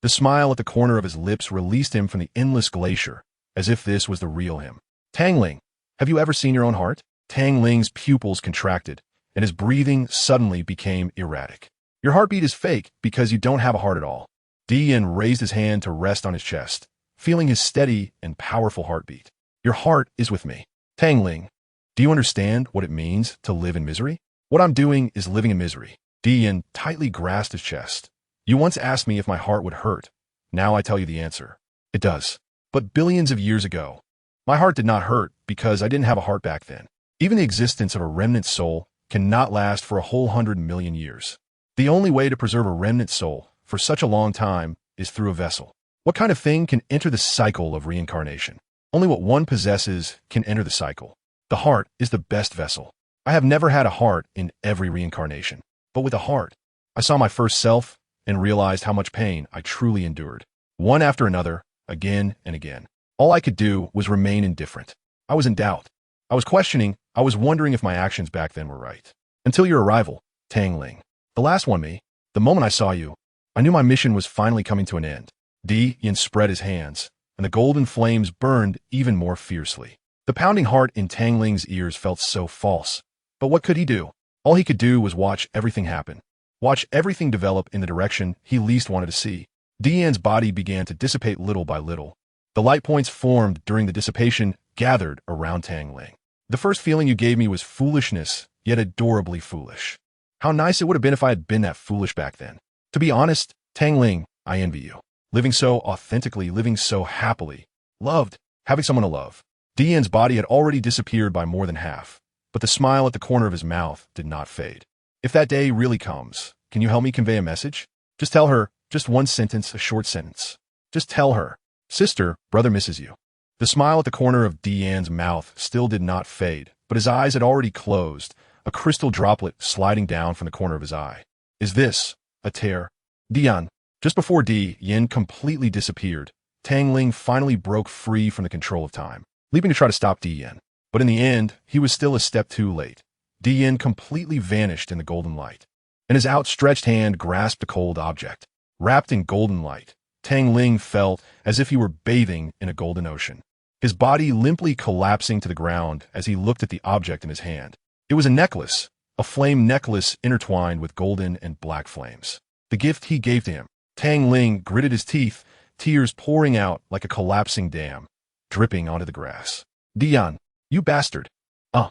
The smile at the corner of his lips released him from the endless glacier, as if this was the real him. Tang Ling, have you ever seen your own heart? Tang Ling's pupils contracted, and his breathing suddenly became erratic. Your heartbeat is fake because you don't have a heart at all. Qian raised his hand to rest on his chest, feeling his steady and powerful heartbeat. Your heart is with me. Tang Ling, do you understand what it means to live in misery? What I'm doing is living in misery. Qian tightly grasped his chest. You once asked me if my heart would hurt. Now I tell you the answer. It does. But billions of years ago, my heart did not hurt because I didn't have a heart back then. Even the existence of a remnant soul cannot last for a whole 100 million years. The only way to preserve a remnant soul for such a long time is through a vessel. What kind of thing can enter the cycle of reincarnation? Only what one possesses can enter the cycle. The heart is the best vessel. I have never had a heart in every reincarnation. But with a heart, I saw my first self and realized how much pain I truly endured. One after another, again and again. All I could do was remain indifferent. I was in doubt. I was questioning. I was wondering if my actions back then were right. Until your arrival, Tang Ling. The last one, me. The moment I saw you, I knew my mission was finally coming to an end. Qian spread his hands, and the golden flames burned even more fiercely. The pounding heart in Tang Ling's ears felt so false. But what could he do? All he could do was watch everything happen. Watch everything develop in the direction he least wanted to see. Qian's body began to dissipate little by little. The light points formed during the dissipation gathered around Tang Ling. The first feeling you gave me was foolishness, yet adorably foolish. How nice it would have been if I had been that foolish back then. To be honest, Tang Ling, I envy you. Living so authentically, living so happily. Loved, having someone to love. Qian's body had already disappeared by more than half, but the smile at the corner of his mouth did not fade. If that day really comes, can you help me convey a message? Just tell her, just one sentence, a short sentence. Just tell her, sister, brother misses you. The smile at the corner of Qian's mouth still did not fade, but his eyes had already closed, a crystal droplet sliding down from the corner of his eye. Is this a tear? Qian. Just before Qian completely disappeared, Tang Ling finally broke free from the control of time, leaping to try to stop Qian. But in the end, he was still a step too late. Qian completely vanished in the golden light, and his outstretched hand grasped a cold object. Wrapped in golden light, Tang Ling felt as if he were bathing in a golden ocean, his body limply collapsing to the ground as he looked at the object in his hand. It was a necklace, a flame necklace intertwined with golden and black flames. The gift he gave to him. Tang Ling gritted his teeth, tears pouring out like a collapsing dam, dripping onto the grass. Dian, you bastard. Uh.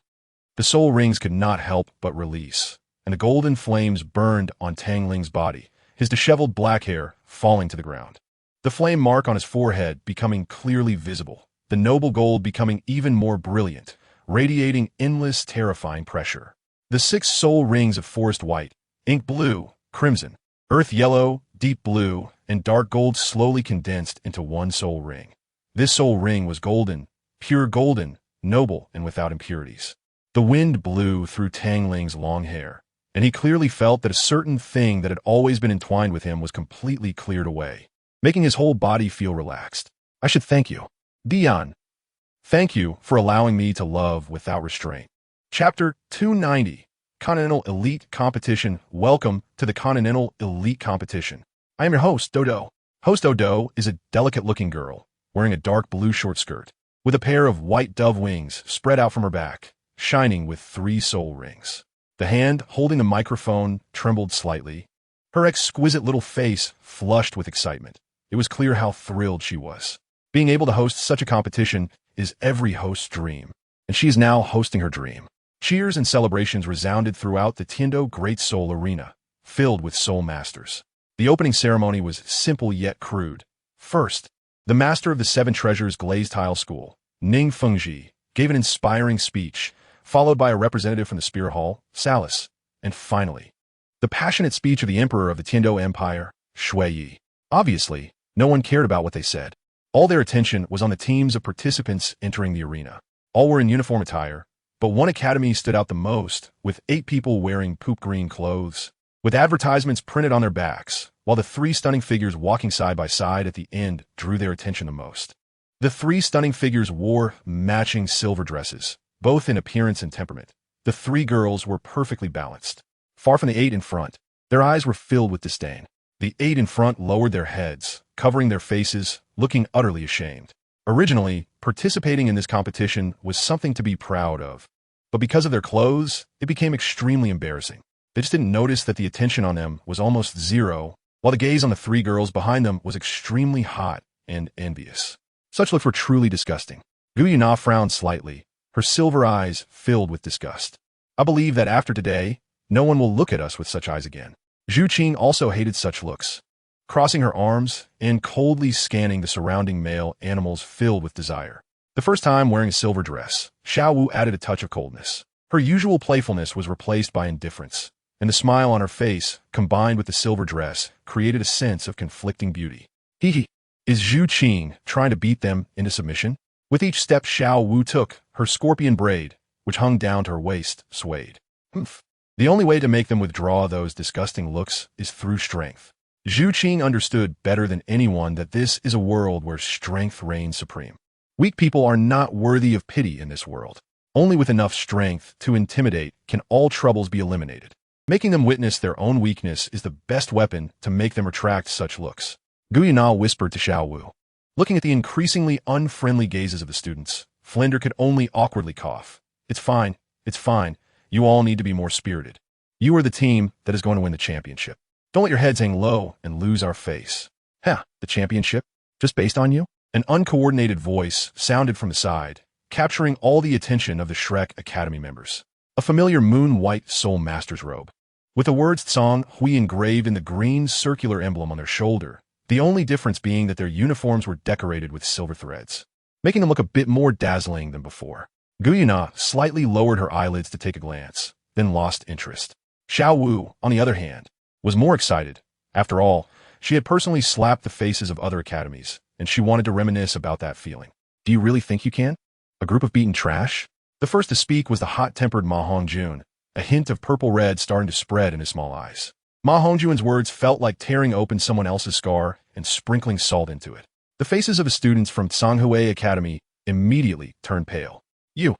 The soul rings could not help but release, and the golden flames burned on Tang Ling's body, his disheveled black hair falling to the ground. The flame mark on his forehead becoming clearly visible, the noble gold becoming even more brilliant, radiating endless, terrifying pressure. The 6 soul rings of forest white, ink blue, crimson, earth yellow, deep blue, and dark gold slowly condensed into one soul ring. This soul ring was golden, pure golden, noble, and without impurities. The wind blew through Tang Ling's long hair, and he clearly felt that a certain thing that had always been entwined with him was completely cleared away, making his whole body feel relaxed. I should thank you. Dian. Thank you for allowing me to love without restraint. Chapter 290. Continental Elite Competition. Welcome to the Continental Elite Competition. I am your host, Dodo. Host Dodo is a delicate-looking girl, wearing a dark blue short skirt, with a pair of white dove wings spread out from her back, shining with 3 soul rings. The hand holding the microphone trembled slightly. Her exquisite little face flushed with excitement. It was clear how thrilled she was. Being able to host such a competition is every host's dream, and she is now hosting her dream. Cheers and celebrations resounded throughout the Tiendo Great Soul Arena, filled with soul masters. The opening ceremony was simple yet crude. First, the master of the 7 Treasures Glazed Tile School, Xunji, gave an inspiring speech, followed by a representative from the Spirit Hall, Salis, and finally, the passionate speech of the Emperor of the Tiendo Empire, Shui. Obviously, no one cared about what they said. All their attention was on the teams of participants entering the arena. All were in uniform attire, but one academy stood out the most, with 8 people wearing poop green clothes, with advertisements printed on their backs, while the 3 stunning figures walking side by side at the end drew their attention the most. The 3 stunning figures wore matching silver dresses, both in appearance and temperament. The 3 girls were perfectly balanced. Far from the 8 in front, their eyes were filled with disdain. The 8 in front lowered their heads, covering their faces, looking utterly ashamed. Originally, participating in this competition was something to be proud of, but because of their clothes, it became extremely embarrassing. They just didn't notice that the attention on them was almost zero, while the gaze on the 3 girls behind them was extremely hot and envious. Such looks were truly disgusting. Gu Yuna frowned slightly, her silver eyes filled with disgust. I believe that after today, no one will look at us with such eyes again. Zhu Qing also hated such looks, crossing her arms and coldly scanning the surrounding male animals filled with desire. The first time wearing a silver dress, Xiao Wu added a touch of coldness. Her usual playfulness was replaced by indifference, and the smile on her face, combined with the silver dress, created a sense of conflicting beauty. Hee. Is Zhu Qing trying to beat them into submission? With each step Xiao Wu took, her scorpion braid, which hung down to her waist, swayed. Humph. The only way to make them withdraw those disgusting looks is through strength. Zhu Qing understood better than anyone that this is a world where strength reigns supreme. Weak people are not worthy of pity in this world. Only with enough strength to intimidate can all troubles be eliminated. Making them witness their own weakness is the best weapon to make them retract such looks. Gu Yuna whispered to Xiao Wu. Looking at the increasingly unfriendly gazes of the students, Flinder could only awkwardly cough. It's fine. You all need to be more spirited. You are the team that is going to win the championship. Don't let your heads hang low and lose our face. The championship? Just based on you? An uncoordinated voice sounded from the side, capturing all the attention of the Shrek Academy members. A familiar moon-white soul master's robe, with the words Tsang Hui engraved in the green circular emblem on their shoulder, the only difference being that their uniforms were decorated with silver threads, making them look a bit more dazzling than before. Gu Yuna slightly lowered her eyelids to take a glance, then lost interest. Xiao Wu, on the other hand, was more excited. After all, she had personally slapped the faces of other academies, and she wanted to reminisce about that feeling. Do you really think you can? A group of beaten trash? The first to speak was the hot-tempered Ma Hongjun, a hint of purple-red starting to spread in his small eyes. Ma Hongjun's words felt like tearing open someone else's scar and sprinkling salt into it. The faces of the students from Tsanghui Academy immediately turned pale. You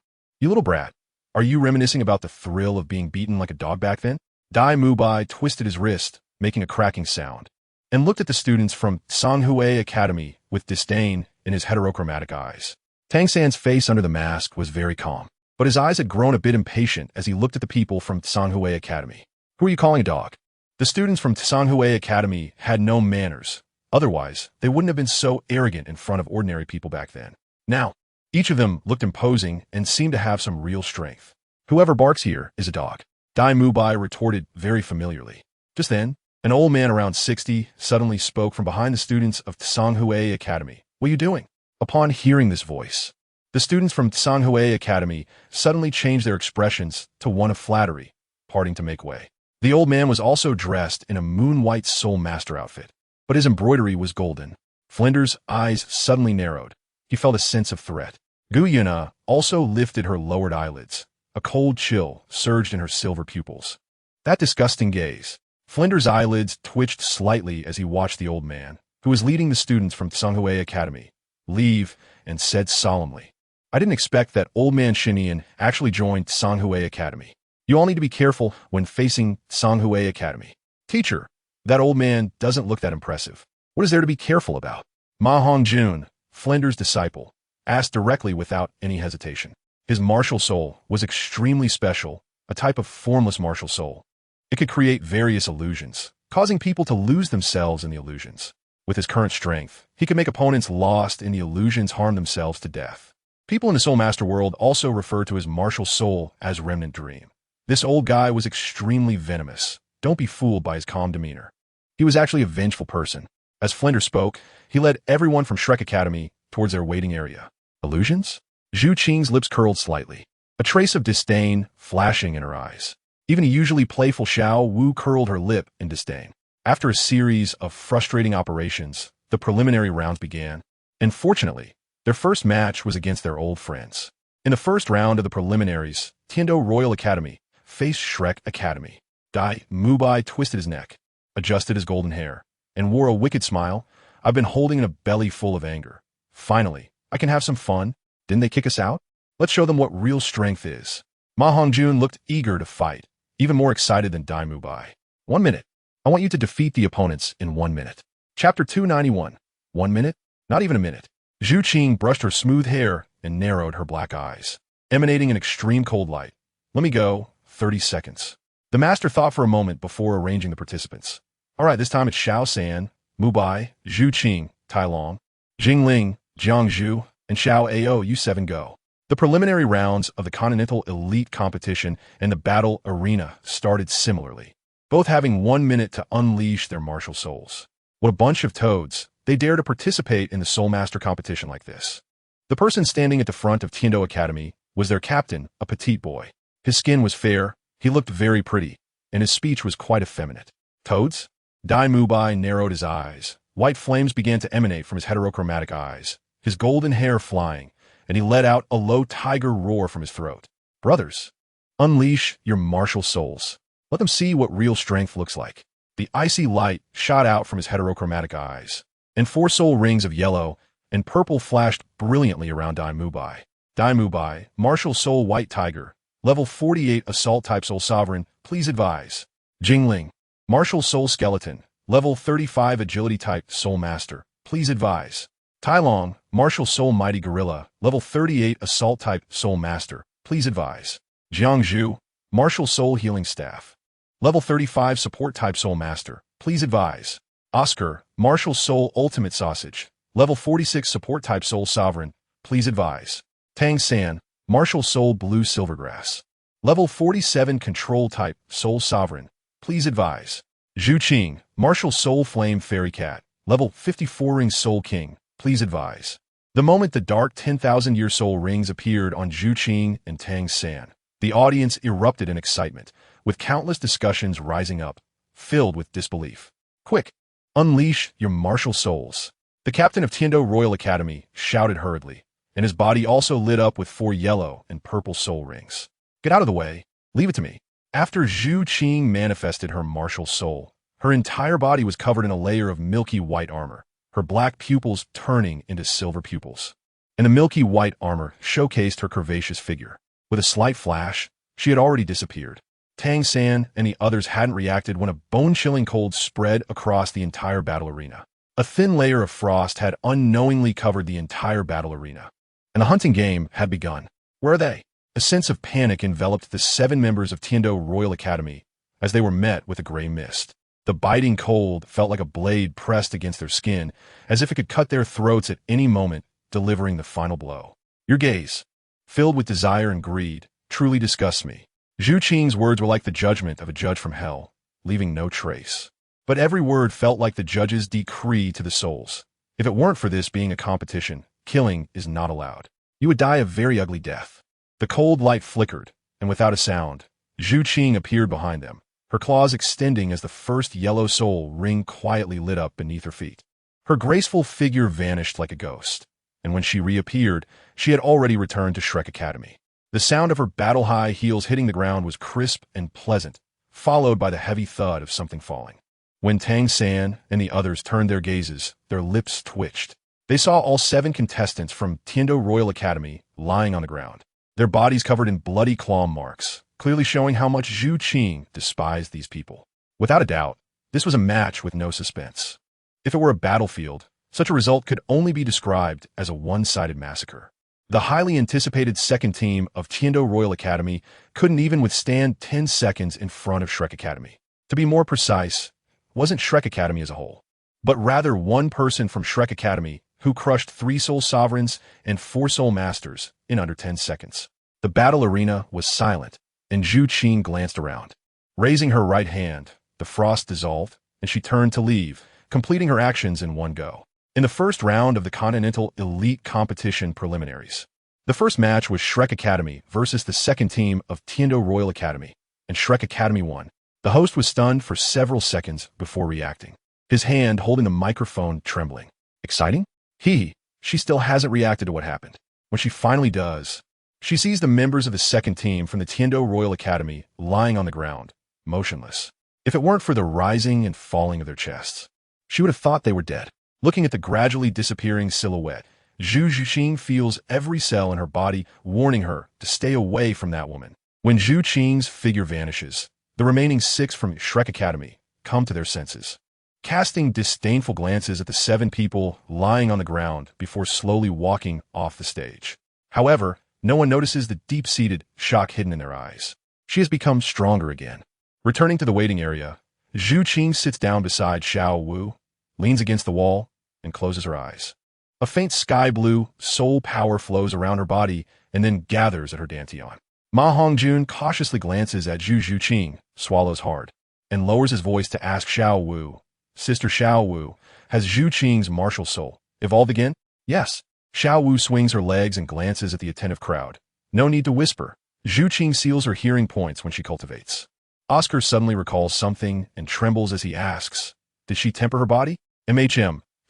little brat, are you reminiscing about the thrill of being beaten like a dog back then? Dai Mubai twisted his wrist, making a cracking sound, and looked at the students from Tsanghui Academy with disdain in his heterochromatic eyes. Tang San's face under the mask was very calm, but his eyes had grown a bit impatient as he looked at the people from Tsanghui Academy. Who are you calling a dog? The students from Tsanghui Academy had no manners. Otherwise, they wouldn't have been so arrogant in front of ordinary people back then. Now, Each of them looked imposing and seemed to have some real strength. Whoever barks here is a dog, Dai Mubai retorted very familiarly. Just then, an old man around 60 suddenly spoke from behind the students of Tsanghui Academy. What are you doing? Upon hearing this voice, the students from Tsanghui Academy suddenly changed their expressions to one of flattery, parting to make way. The old man was also dressed in a moon-white Soul Master outfit, but his embroidery was golden. Flinders' eyes suddenly narrowed. He felt a sense of threat. Guyana also lifted her lowered eyelids. A cold chill surged in her silver pupils. That disgusting gaze. Flinders' eyelids twitched slightly as he watched the old man, who was leading the students from Tsanghui Academy, leave, and said solemnly, I didn't expect that old man Qian actually joined Tsanghui Academy. You all need to be careful when facing Tsanghui Academy. Teacher, that old man doesn't look that impressive. What is there to be careful about? Ma Hongjun, Flinders' disciple, asked directly without any hesitation. His martial soul was extremely special, a type of formless martial soul. It could create various illusions, causing people to lose themselves in the illusions. With his current strength, he could make opponents lost in the illusions harm themselves to death. People in the Soul Master world also refer to his martial soul as Remnant Dream. This old guy was extremely venomous. Don't be fooled by his calm demeanor. He was actually a vengeful person. As Flinders spoke, he led everyone from Shrek Academy towards their waiting area. Illusions? Zhu Qing's lips curled slightly, a trace of disdain flashing in her eyes. Even a usually playful Xiao Wu curled her lip in disdain. After a series of frustrating operations, the preliminary rounds began. And fortunately, their first match was against their old friends. In the first round of the preliminaries, Tiando Royal Academy faced Shrek Academy. Dai Mubai twisted his neck, adjusted his golden hair, and wore a wicked smile. I've been holding in a belly full of anger. Finally, I can have some fun. Didn't they kick us out? Let's show them what real strength is. Ma Hongjun looked eager to fight, even more excited than Dai Mubai. 1 minute. I want you to defeat the opponents in 1 minute. Chapter 291. 1 minute? Not even a minute. Zhu Qing brushed her smooth hair and narrowed her black eyes, emanating an extreme cold light. Let me go. 30 seconds. The master thought for a moment before arranging the participants. All right, this time it's Xiao San, Mubai, Zhu Qing, Tai Long, Jingling, Jiang Zhu, and Xiao Ao. You 7 go. The preliminary rounds of the Continental Elite Competition and the Battle Arena started similarly, both having 1 minute to unleash their martial souls. What a bunch of toads. They dare to participate in the Soul Master competition like this. The person standing at the front of Tiando Academy was their captain, a petite boy. His skin was fair, he looked very pretty, and his speech was quite effeminate. Toads? Dai Mubai narrowed his eyes. White flames began to emanate from his heterochromatic eyes, his golden hair flying, and he let out a low tiger roar from his throat. Brothers, unleash your martial souls. Let them see what real strength looks like. The icy light shot out from his heterochromatic eyes, and 4 soul rings of yellow and purple flashed brilliantly around Dai Mubai. Dai Mubai, martial soul white tiger, level 48 assault type soul sovereign, please advise. Jingling, martial soul skeleton, level 35 agility type soul master, please advise. Tai Long, martial soul mighty gorilla, level 38 assault type soul master, please advise. Jiang Zhu, martial soul healing staff, level 35 support type soul master, please advise. Oscar, martial soul ultimate sausage, level 46 support type soul sovereign, please advise. Tang San, martial soul blue silvergrass, level 47 control type soul sovereign, please advise. Zhu Qing, martial soul flame fairy cat, level 54 ring soul king, please advise. The moment the dark 10,000-year soul rings appeared on Zhu Qing and Tang San, the audience erupted in excitement, with countless discussions rising up, filled with disbelief. Quick, unleash your martial souls. The captain of Tiando Royal Academy shouted hurriedly, and his body also lit up with 4 yellow and purple soul rings. Get out of the way. Leave it to me. After Zhu Qing manifested her martial soul, her entire body was covered in a layer of milky white armor, her black pupils turning into silver pupils. And the milky white armor showcased her curvaceous figure. With a slight flash, she had already disappeared. Tang San and the others hadn't reacted when a bone-chilling cold spread across the entire battle arena. A thin layer of frost had unknowingly covered the entire battle arena, and the hunting game had begun. Where are they? A sense of panic enveloped the 7 members of Tiando Royal Academy as they were met with a gray mist. The biting cold felt like a blade pressed against their skin, as if it could cut their throats at any moment, delivering the final blow. Your gaze, filled with desire and greed, truly disgusts me. Zhu Qing's words were like the judgment of a judge from hell, leaving no trace. But every word felt like the judge's decree to the souls. If it weren't for this being a competition, killing is not allowed. You would die a very ugly death. The cold light flickered, and without a sound, Zhu Qing appeared behind them, her claws extending as the first yellow soul ring quietly lit up beneath her feet. Her graceful figure vanished like a ghost, and when she reappeared, she had already returned to Shrek Academy. The sound of her battle-high heels hitting the ground was crisp and pleasant, followed by the heavy thud of something falling. When Tang San and the others turned their gazes, their lips twitched. They saw all 7 contestants from Tiando Royal Academy lying on the ground, their bodies covered in bloody claw marks, clearly showing how much Zhu Qing despised these people. Without a doubt, this was a match with no suspense. If it were a battlefield, such a result could only be described as a one-sided massacre. The highly anticipated second team of Tiando Royal Academy couldn't even withstand 10 seconds in front of Shrek Academy. To be more precise, it wasn't Shrek Academy as a whole, but rather one person from Shrek Academy who crushed 3 Soul Sovereigns and 4 Soul Masters in under 10 seconds. The battle arena was silent, and Zhu Qing glanced around. Raising her right hand, the frost dissolved, and she turned to leave, completing her actions in one go. In the first round of the Continental Elite Competition preliminaries, the first match was Shrek Academy versus the second team of Tiando Royal Academy, and Shrek Academy won. The host was stunned for several seconds before reacting, his hand holding the microphone trembling. Exciting? She still hasn't reacted to what happened. When she finally does, she sees the members of the second team from the Tiando Royal Academy lying on the ground, motionless. If it weren't for the rising and falling of their chests, she would have thought they were dead. Looking at the gradually disappearing silhouette, Zhu Qing feels every cell in her body warning her to stay away from that woman. When Zhu Qing's figure vanishes, the remaining 6 from Shrek Academy come to their senses, casting disdainful glances at the 7 people lying on the ground before slowly walking off the stage. However, no one notices the deep-seated shock hidden in their eyes. She has become stronger again. Returning to the waiting area, Zhu Qing sits down beside Xiao Wu, leans against the wall, and closes her eyes. A faint sky-blue soul power flows around her body and then gathers at her dantian. Ma Hongjun cautiously glances at Zhu Qing, swallows hard, and lowers his voice to ask Xiao Wu, Sister Xiao Wu, has Zhu Qing's martial soul evolved again? Yes. Xiao Wu swings her legs and glances at the attentive crowd. No need to whisper. Zhu Qing seals her hearing points when she cultivates. Oscar suddenly recalls something and trembles as he asks, did she temper her body?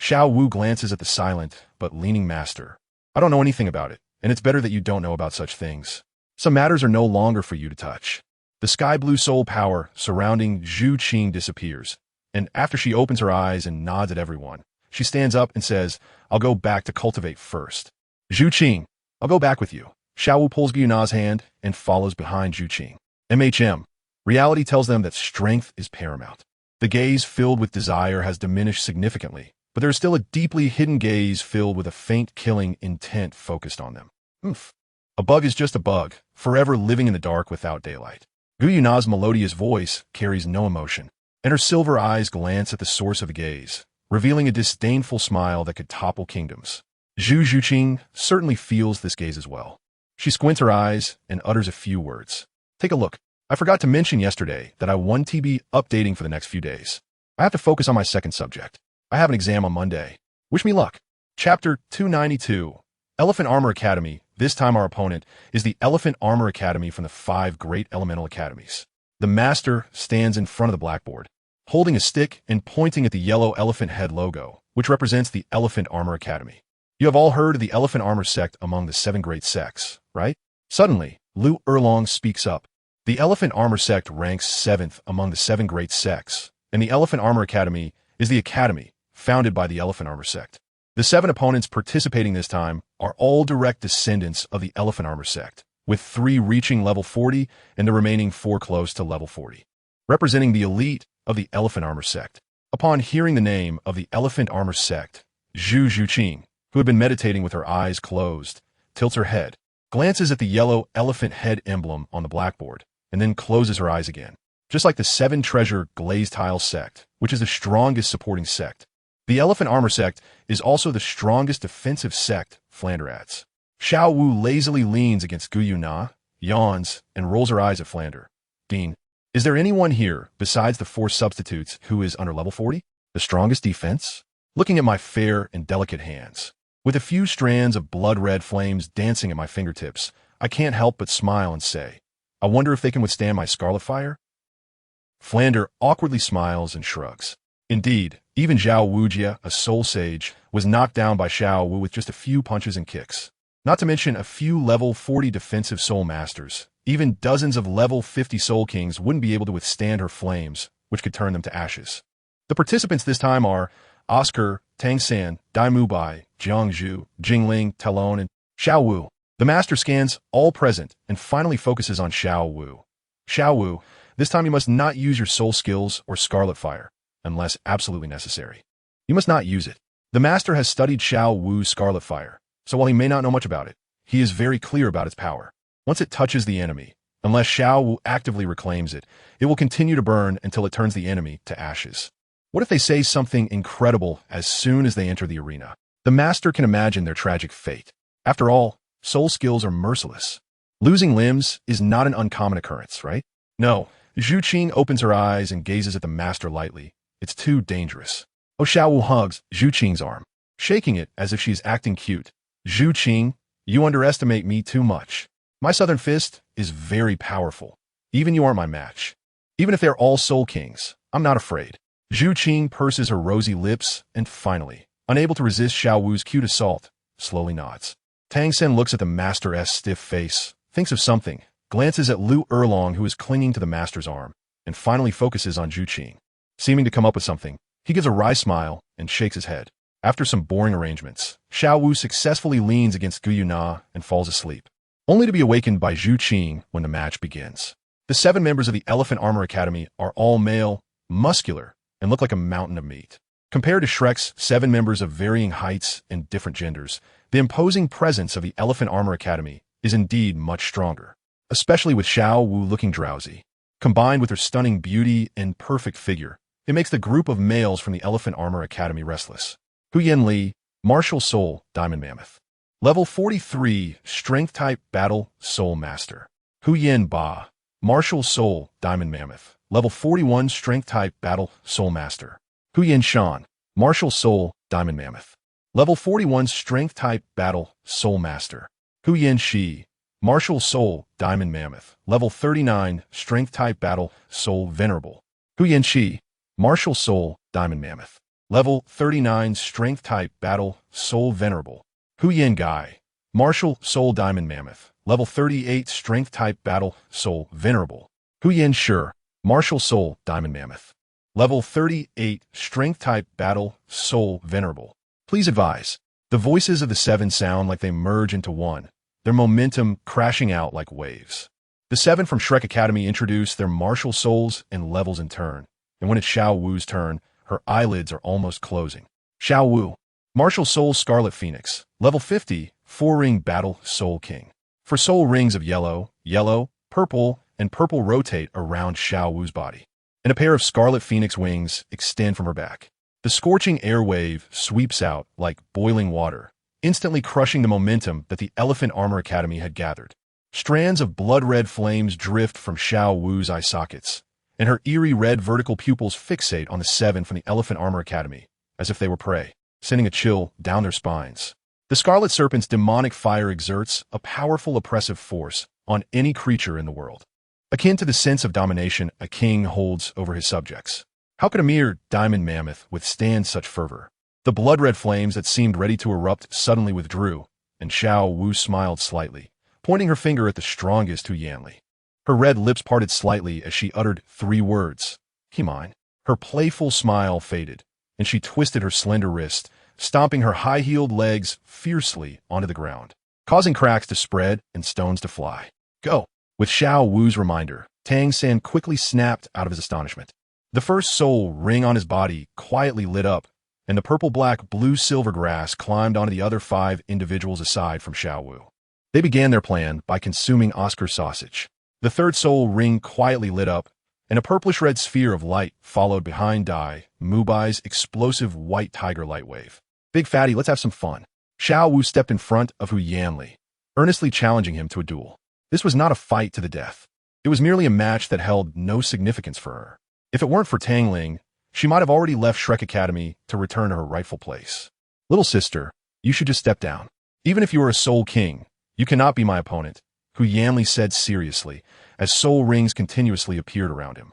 Xiao Wu glances at the silent but leaning master. I don't know anything about it, and it's better that you don't know about such things. Some matters are no longer for you to touch. The sky-blue soul power surrounding Zhu Qing disappears, and after she opens her eyes and nods at everyone, she stands up and says, I'll go back to cultivate first. Zhu Qing, I'll go back with you. Xiao Wu pulls Gyuna's hand and follows behind Zhu Qing. Reality tells them that strength is paramount. The gaze filled with desire has diminished significantly, but there is still a deeply hidden gaze filled with a faint killing intent focused on them. A bug is just a bug, forever living in the dark without daylight. Gyuna's melodious voice carries no emotion, and her silver eyes glance at the source of the gaze, revealing a disdainful smile that could topple kingdoms. Zhu Qing certainly feels this gaze as well. She squints her eyes and utters a few words. Take a look. I forgot to mention yesterday that I won TB updating for the next few days. I have to focus on my second subject. I have an exam on Monday. Wish me luck. Chapter 292. Elephant Armor Academy. This time our opponent is the Elephant Armor Academy from the 5 Great Elemental Academies. The master stands in front of the blackboard, holding a stick and pointing at the yellow elephant head logo, which represents the Elephant Armor Academy. You have all heard of the Elephant Armor sect among the 7 great sects, right? Suddenly, Lu Erlong speaks up. The Elephant Armor sect ranks 7th among the 7 great sects, and the Elephant Armor Academy is the academy founded by the Elephant Armor sect. The 7 opponents participating this time are all direct descendants of the Elephant Armor sect, with 3 reaching level 40 and the remaining 4 close to level 40. Representing the elite of the Elephant Armor sect. Upon hearing the name of the Elephant Armor sect, Zhu Qing, who had been meditating with her eyes closed, tilts her head, glances at the yellow elephant head emblem on the blackboard, and then closes her eyes again. Just like the 7 treasure glazed tile sect, which is the strongest supporting sect, the Elephant Armor sect is also the strongest defensive sect, Flander adds. Xiao Wu lazily leans against Guyu Na, yawns, and rolls her eyes at Flander. Dean, is there anyone here, besides the 4 substitutes, who is under level 40? The strongest defense? Looking at my fair and delicate hands, with a few strands of blood-red flames dancing at my fingertips, I can't help but smile and say, I wonder if they can withstand my scarlet fire? Flander awkwardly smiles and shrugs. Indeed, even Zhao Wujia, a soul sage, was knocked down by Xiao Wu with just a few punches and kicks. Not to mention a few level 40 defensive soul masters. Even dozens of level 50 soul kings wouldn't be able to withstand her flames, which could turn them to ashes. The participants this time are Oscar, Tang San, Dai Mubai, Jiang Zhu, Jingling, Talon, and Xiao Wu. The master scans all present and finally focuses on Xiao Wu. Xiao Wu, this time you must not use your soul skills or scarlet fire, unless absolutely necessary. You must not use it. The master has studied Xiao Wu's scarlet fire, so while he may not know much about it, he is very clear about its power. Once it touches the enemy, unless Xiao Wu actively reclaims it, it will continue to burn until it turns the enemy to ashes. What if they say something incredible as soon as they enter the arena? The master can imagine their tragic fate. After all, soul skills are merciless. Losing limbs is not an uncommon occurrence, right? No. Zhu Qing opens her eyes and gazes at the master lightly. It's too dangerous. Oh, Xiao Wu hugs Zhu Qing's arm, shaking it as if she's acting cute. Zhu Qing, you underestimate me too much. My southern fist is very powerful. Even you aren't my match. Even if they're all soul kings, I'm not afraid. Zhu Qing purses her rosy lips and finally, unable to resist Xiao Wu's cute assault, slowly nods. Tang Sen looks at the master's stiff face, thinks of something, glances at Lu Erlong who is clinging to the master's arm, and finally focuses on Zhu Qing. Seeming to come up with something, he gives a wry smile and shakes his head. After some boring arrangements, Xiao Wu successfully leans against Guyu Na and falls asleep, only to be awakened by Zhu Qing when the match begins. The 7 members of the Elephant Armor Academy are all male, muscular, and look like a mountain of meat. Compared to Shrek's 7 members of varying heights and different genders, the imposing presence of the Elephant Armor Academy is indeed much stronger, especially with Xiao Wu looking drowsy. Combined with her stunning beauty and perfect figure, it makes the group of males from the Elephant Armor Academy restless. Huyen Li, Martial Soul, Diamond Mammoth. Level 43, Strength Type Battle, Soul Master. Huyen Ba, Martial Soul, Diamond Mammoth. Level 41, Strength Type Battle, Soul Master. Huyen Shan, Martial Soul, Diamond Mammoth. Level 41, Strength Type Battle, Soul Master. Huyen Shi, Martial Soul, Diamond Mammoth. Level 39, Strength Type Battle, Soul Venerable. Huyen Shi, Martial Soul, Diamond Mammoth. Level 39, Strength Type Battle, Soul Venerable. Huyen Gai, Martial Soul Diamond Mammoth. Level 38, Strength Type Battle, Soul Venerable. Huyen Shi, Martial Soul Diamond Mammoth. Level 38, Strength Type Battle, Soul Venerable. Please advise. The voices of the 7 sound like they merge into one, their momentum crashing out like waves. The 7 from Shrek Academy introduce their martial souls and levels in turn, and when it's Xiao Wu's turn, her eyelids are almost closing. Xiao Wu, Martial Soul Scarlet Phoenix, Level 50, 4-Ring Battle Soul King. For soul rings of yellow, purple, and purple rotate around Xiao Wu's body, and a pair of scarlet phoenix wings extend from her back. The scorching air wave sweeps out like boiling water, instantly crushing the momentum that the Elephant Armor Academy had gathered. Strands of blood-red flames drift from Xiao Wu's eye sockets, and her eerie red vertical pupils fixate on the 7 from the Elephant Armor Academy, as if they were prey, sending a chill down their spines. The Scarlet Serpent's demonic fire exerts a powerful oppressive force on any creature in the world, akin to the sense of domination a king holds over his subjects. How could a mere diamond mammoth withstand such fervor? The blood-red flames that seemed ready to erupt suddenly withdrew, and Xiao Wu smiled slightly, pointing her finger at the strongest Huyan Li. Her red lips parted slightly as she uttered 3 words, "Kimine." Her playful smile faded, and she twisted her slender wrist, stomping her high-heeled legs fiercely onto the ground, causing cracks to spread and stones to fly. Go! With Xiao Wu's reminder, Tang San quickly snapped out of his astonishment. The first soul ring on his body quietly lit up, and the purple-black-blue-silver grass climbed onto the other 5 individuals aside from Xiao Wu. They began their plan by consuming Oscar's sausage. The third soul ring quietly lit up, and a purplish-red sphere of light followed behind Dai Mubai's explosive white tiger light wave. Big fatty, let's have some fun. Xiao Wu stepped in front of Huyan Li, earnestly challenging him to a duel. This was not a fight to the death. It was merely a match that held no significance for her. If it weren't for Tang Ling, she might have already left Shrek Academy to return to her rightful place. Little sister, you should just step down. Even if you are a Soul King, you cannot be my opponent, Hu Yanli said seriously, as soul rings continuously appeared around him.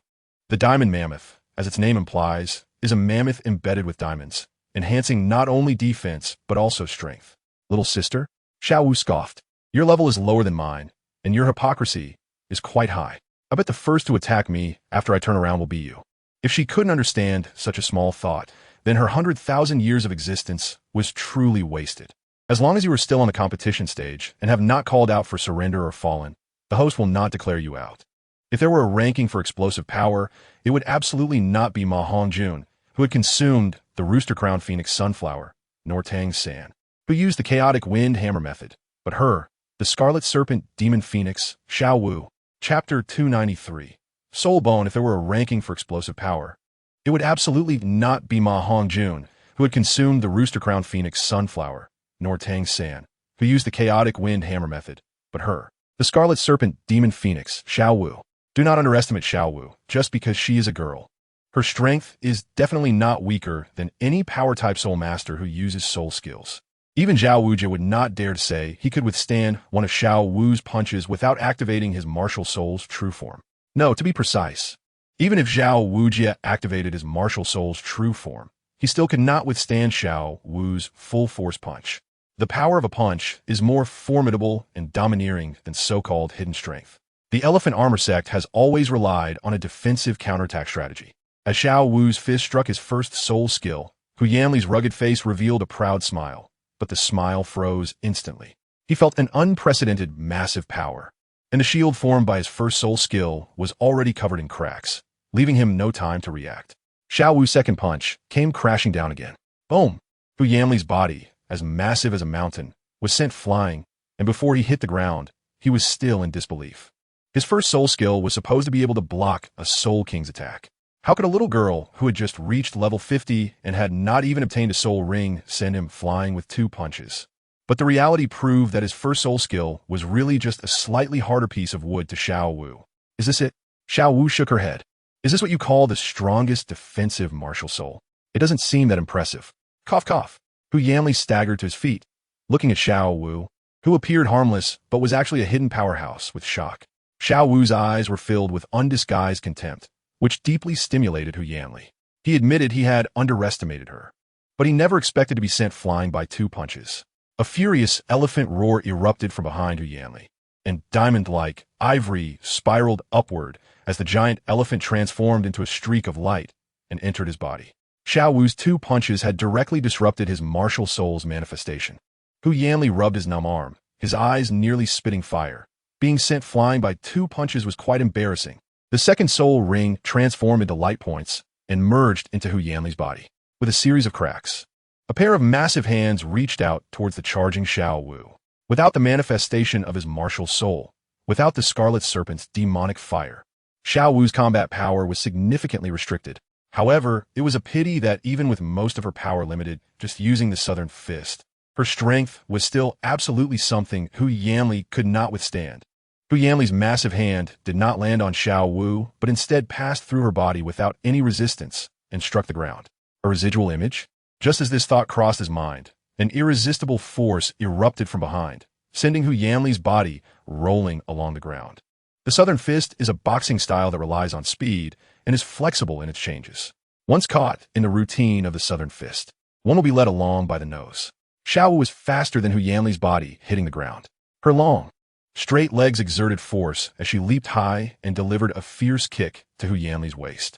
The diamond mammoth, as its name implies, is a mammoth embedded with diamonds, enhancing not only defense but also strength. Little sister, Xiao Wu scoffed. Your level is lower than mine, and your hypocrisy is quite high. I bet the first to attack me after I turn around will be you. If she couldn't understand such a small thought, then her 100,000 years of existence was truly wasted. As long as you are still on the competition stage and have not called out for surrender or fallen, the host will not declare you out. If there were a ranking for explosive power, it would absolutely not be Ma Hongjun, who had consumed the Rooster Crown Phoenix Sunflower, nor Tang San, who used the Chaotic Wind Hammer method, but her, the Scarlet Serpent Demon Phoenix, Xiao Wu. Chapter 293. Soul Bone. If there were a ranking for explosive power, it would absolutely not be Ma Hongjun, who had consumed the Rooster Crown Phoenix Sunflower, nor Tang San, who used the Chaotic Wind Hammer method, but her, the Scarlet Serpent Demon Phoenix, Xiao Wu. Do not underestimate Xiao Wu, just because she is a girl. Her strength is definitely not weaker than any power-type soul master who uses soul skills. Even Zhao Wujie would not dare to say he could withstand one of Xiao Wu's punches without activating his martial soul's true form. No, to be precise, even if Zhao Wujie activated his martial soul's true form, he still could not withstand Xiao Wu's full-force punch. The power of a punch is more formidable and domineering than so-called hidden strength. The Elephant Armor sect has always relied on a defensive counterattack strategy. As Xiao Wu's fist struck his first soul skill, Hu Yanli's rugged face revealed a proud smile, but the smile froze instantly. He felt an unprecedented massive power, and the shield formed by his first soul skill was already covered in cracks, leaving him no time to react. Xiao Wu's second punch came crashing down again. Boom! Hu Yanli's body, as massive as a mountain, was sent flying, and before he hit the ground, he was still in disbelief. His first soul skill was supposed to be able to block a Soul King's attack. How could a little girl who had just reached level 50 and had not even obtained a soul ring send him flying with 2 punches? But the reality proved that his first soul skill was really just a slightly harder piece of wood to Xiao Wu. Is this it? Xiao Wu shook her head. Is this what you call the strongest defensive martial soul? It doesn't seem that impressive. Cough, cough. Hu Yanli staggered to his feet, looking at Xiao Wu, who appeared harmless but was actually a hidden powerhouse, with shock. Xiao Wu's eyes were filled with undisguised contempt, which deeply stimulated Hu Yanli. He admitted he had underestimated her, but he never expected to be sent flying by 2 punches. A furious elephant roar erupted from behind Hu Yanli, and diamond-like ivory spiraled upward as the giant elephant transformed into a streak of light and entered his body. Xiao Wu's 2 punches had directly disrupted his martial soul's manifestation. Hu Yanli rubbed his numb arm, his eyes nearly spitting fire. Being sent flying by 2 punches was quite embarrassing. The second soul ring transformed into light points and merged into Hu Yanli's body. With a series of cracks, a pair of massive hands reached out towards the charging Xiao Wu. Without the manifestation of his martial soul, without the Scarlet Serpent's demonic fire, Xiao Wu's combat power was significantly restricted. However, it was a pity that even with most of her power limited just using the Southern Fist, her strength was still absolutely something Hu Yanli could not withstand. Hu Yanli's massive hand did not land on Xiao Wu, but instead passed through her body without any resistance and struck the ground. A residual image? Just as this thought crossed his mind, an irresistible force erupted from behind, sending Hu Yanli's body rolling along the ground. The Southern Fist is a boxing style that relies on speed and is flexible in its changes. Once caught in the routine of the Southern Fist, one will be led along by the nose. Xiao Wu was faster than Hu Yanli's body hitting the ground. Her long, straight legs exerted force as she leaped high and delivered a fierce kick to Hu Yanli's waist.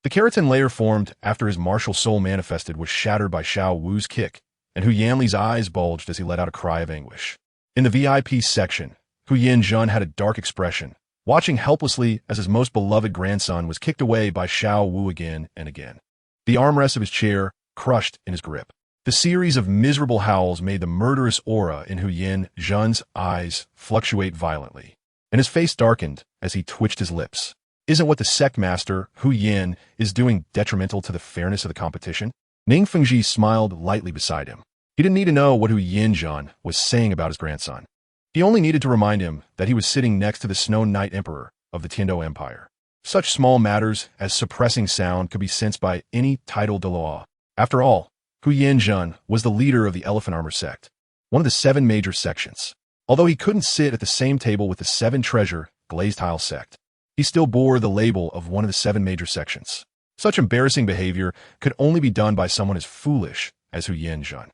The keratin layer formed after his martial soul manifested was shattered by Xiao Wu's kick, and Hu Yanli's eyes bulged as he let out a cry of anguish. In the VIP section, Hu Yanjun had a dark expression, watching helplessly as his most beloved grandson was kicked away by Xiao Wu again and again. The armrest of his chair crushed in his grip. The series of miserable howls made the murderous aura in Hu Yanjun's eyes fluctuate violently, and his face darkened as he twitched his lips. Isn't what the sect master, Hu Yan, is doing detrimental to the fairness of the competition? Ning Fengji smiled lightly beside him. He didn't need to know what Hu Yanjun was saying about his grandson. He only needed to remind him that he was sitting next to the Snow Knight Emperor of the Tiando Empire. Such small matters as suppressing sound could be sensed by any titled Douluo. After all, Hu Yanzhen was the leader of the Elephant Armor sect, one of the 7 major sections. Although he couldn't sit at the same table with the 7 treasure glazed tile sect, he still bore the label of one of the 7 major sections. Such embarrassing behavior could only be done by someone as foolish as Hu Yanzhen.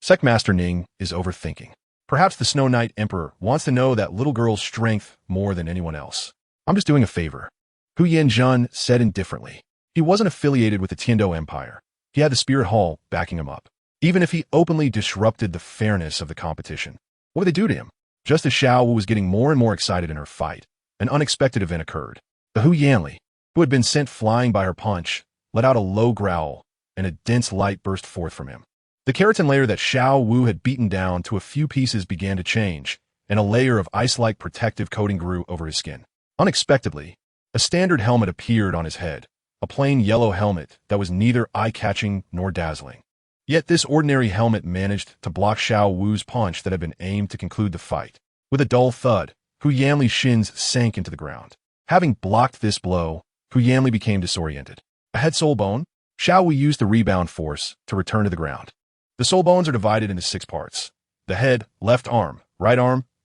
Sect Master Ning is overthinking. Perhaps the Snow Knight Emperor wants to know that little girl's strength more than anyone else. I'm just doing a favor. Hu Yanzhen said indifferently. He wasn't affiliated with the Tiando Empire. He had the Spirit Hall backing him up. Even if he openly disrupted the fairness of the competition, what would they do to him? Just as Xiao Wu was getting more and more excited in her fight, an unexpected event occurred. The Hu Yanli, who had been sent flying by her punch, let out a low growl, and a dense light burst forth from him. The keratin layer that Xiao Wu had beaten down to a few pieces began to change, and a layer of ice-like protective coating grew over his skin. Unexpectedly, a standard helmet appeared on his head, a plain yellow helmet that was neither eye-catching nor dazzling. Yet this ordinary helmet managed to block Xiao Wu's punch that had been aimed to conclude the fight. With a dull thud, Hu Yanli's shins sank into the ground. Having blocked this blow, Hu Yanli became disoriented. A head soul bone? Xiao Wu used the rebound force to return to the ground. The soul bones are divided into 6 parts: the head, left arm,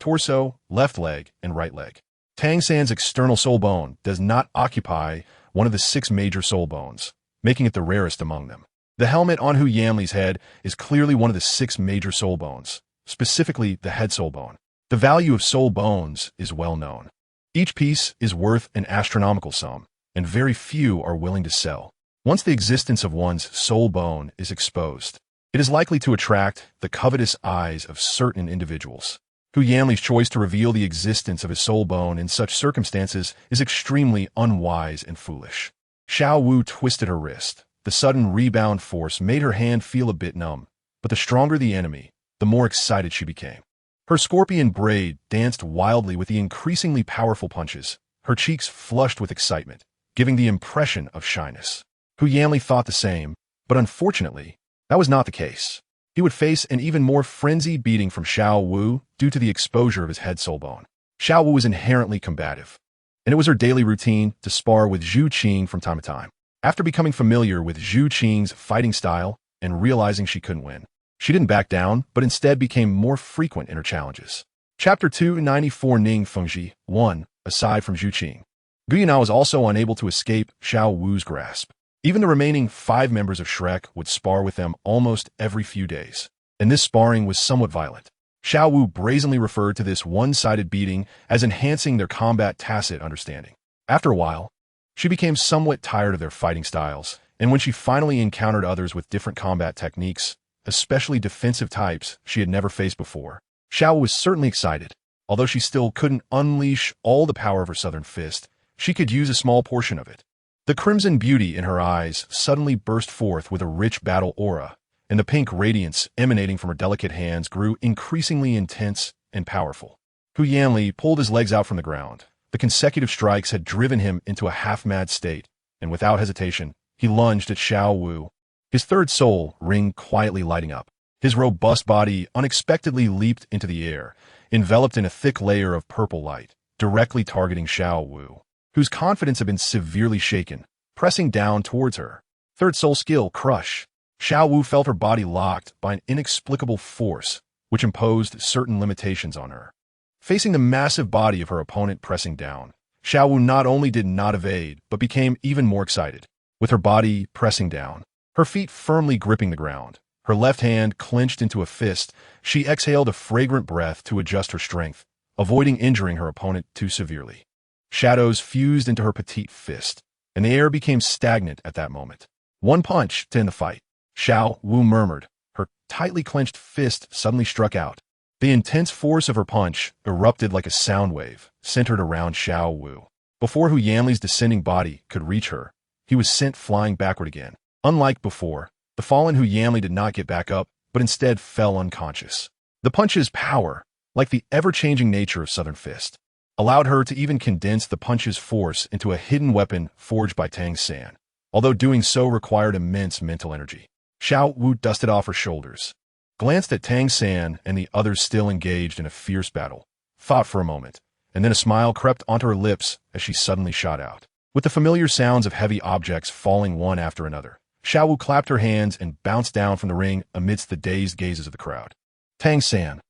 torso, left leg, and right leg. Tang San's external soul bone does not occupy one of the 6 major soul bones, making it the rarest among them. The helmet on Hu Yanli's head is clearly one of the 6 major soul bones, specifically the head soul bone. The value of soul bones is well known. Each piece is worth an astronomical sum, and very few are willing to sell. Once the existence of one's soul bone is exposed, it is likely to attract the covetous eyes of certain individuals. Hu Yanli's choice to reveal the existence of his soul bone in such circumstances is extremely unwise and foolish. Xiao Wu twisted her wrist. The sudden rebound force made her hand feel a bit numb, but the stronger the enemy, the more excited she became. Her scorpion braid danced wildly with the increasingly powerful punches, her cheeks flushed with excitement, giving the impression of shyness. Hu Yanli thought the same, but unfortunately, that was not the case. He would face an even more frenzied beating from Xiao Wu due to the exposure of his head soul bone. Xiao Wu was inherently combative, and it was her daily routine to spar with Zhu Qing from time to time. After becoming familiar with Zhu Qing's fighting style and realizing she couldn't win, she didn't back down, but instead became more frequent in her challenges. Chapter 294 Ning Fengji 1. Aside from Zhu Qing, Gu Yunao was also unable to escape Xiao Wu's grasp. Even the remaining 5 members of Shrek would spar with them almost every few days, and this sparring was somewhat violent. Xiao Wu brazenly referred to this one-sided beating as enhancing their combat tacit understanding. After a while, she became somewhat tired of their fighting styles, and when she finally encountered others with different combat techniques, especially defensive types she had never faced before, Xiao Wu was certainly excited. Although she still couldn't unleash all the power of her southern fist, she could use a small portion of it. The crimson beauty in her eyes suddenly burst forth with a rich battle aura, and the pink radiance emanating from her delicate hands grew increasingly intense and powerful. Hu Yanli pulled his legs out from the ground. The consecutive strikes had driven him into a half-mad state, and without hesitation, he lunged at Xiao Wu, his third soul ring quietly lighting up. His robust body unexpectedly leaped into the air, enveloped in a thick layer of purple light, directly targeting Xiao Wu, whose confidence had been severely shaken, pressing down towards her. Third soul skill, Crush. Xiao Wu felt her body locked by an inexplicable force, which imposed certain limitations on her. Facing the massive body of her opponent pressing down, Xiao Wu not only did not evade, but became even more excited. With her body pressing down, her feet firmly gripping the ground, her left hand clenched into a fist, she exhaled a fragrant breath to adjust her strength, avoiding injuring her opponent too severely. Shadows fused into her petite fist, and the air became stagnant at that moment. One punch to end the fight. Xiao Wu murmured. Her tightly clenched fist suddenly struck out. The intense force of her punch erupted like a sound wave, centered around Xiao Wu. Before Hu Yanli's descending body could reach her, he was sent flying backward again. Unlike before, the fallen Hu Yanli did not get back up, but instead fell unconscious. The punch's power, like the ever-changing nature of Southern Fist, allowed her to even condense the punch's force into a hidden weapon forged by Tang San, although doing so required immense mental energy. Xiao Wu dusted off her shoulders. glanced at Tang San and the others still engaged in a fierce battle, thought for a moment, and then a smile crept onto her lips as she suddenly shot out. With the familiar sounds of heavy objects falling one after another, Xiaowu clapped her hands and bounced down from the ring amidst the dazed gazes of the crowd. Tang San.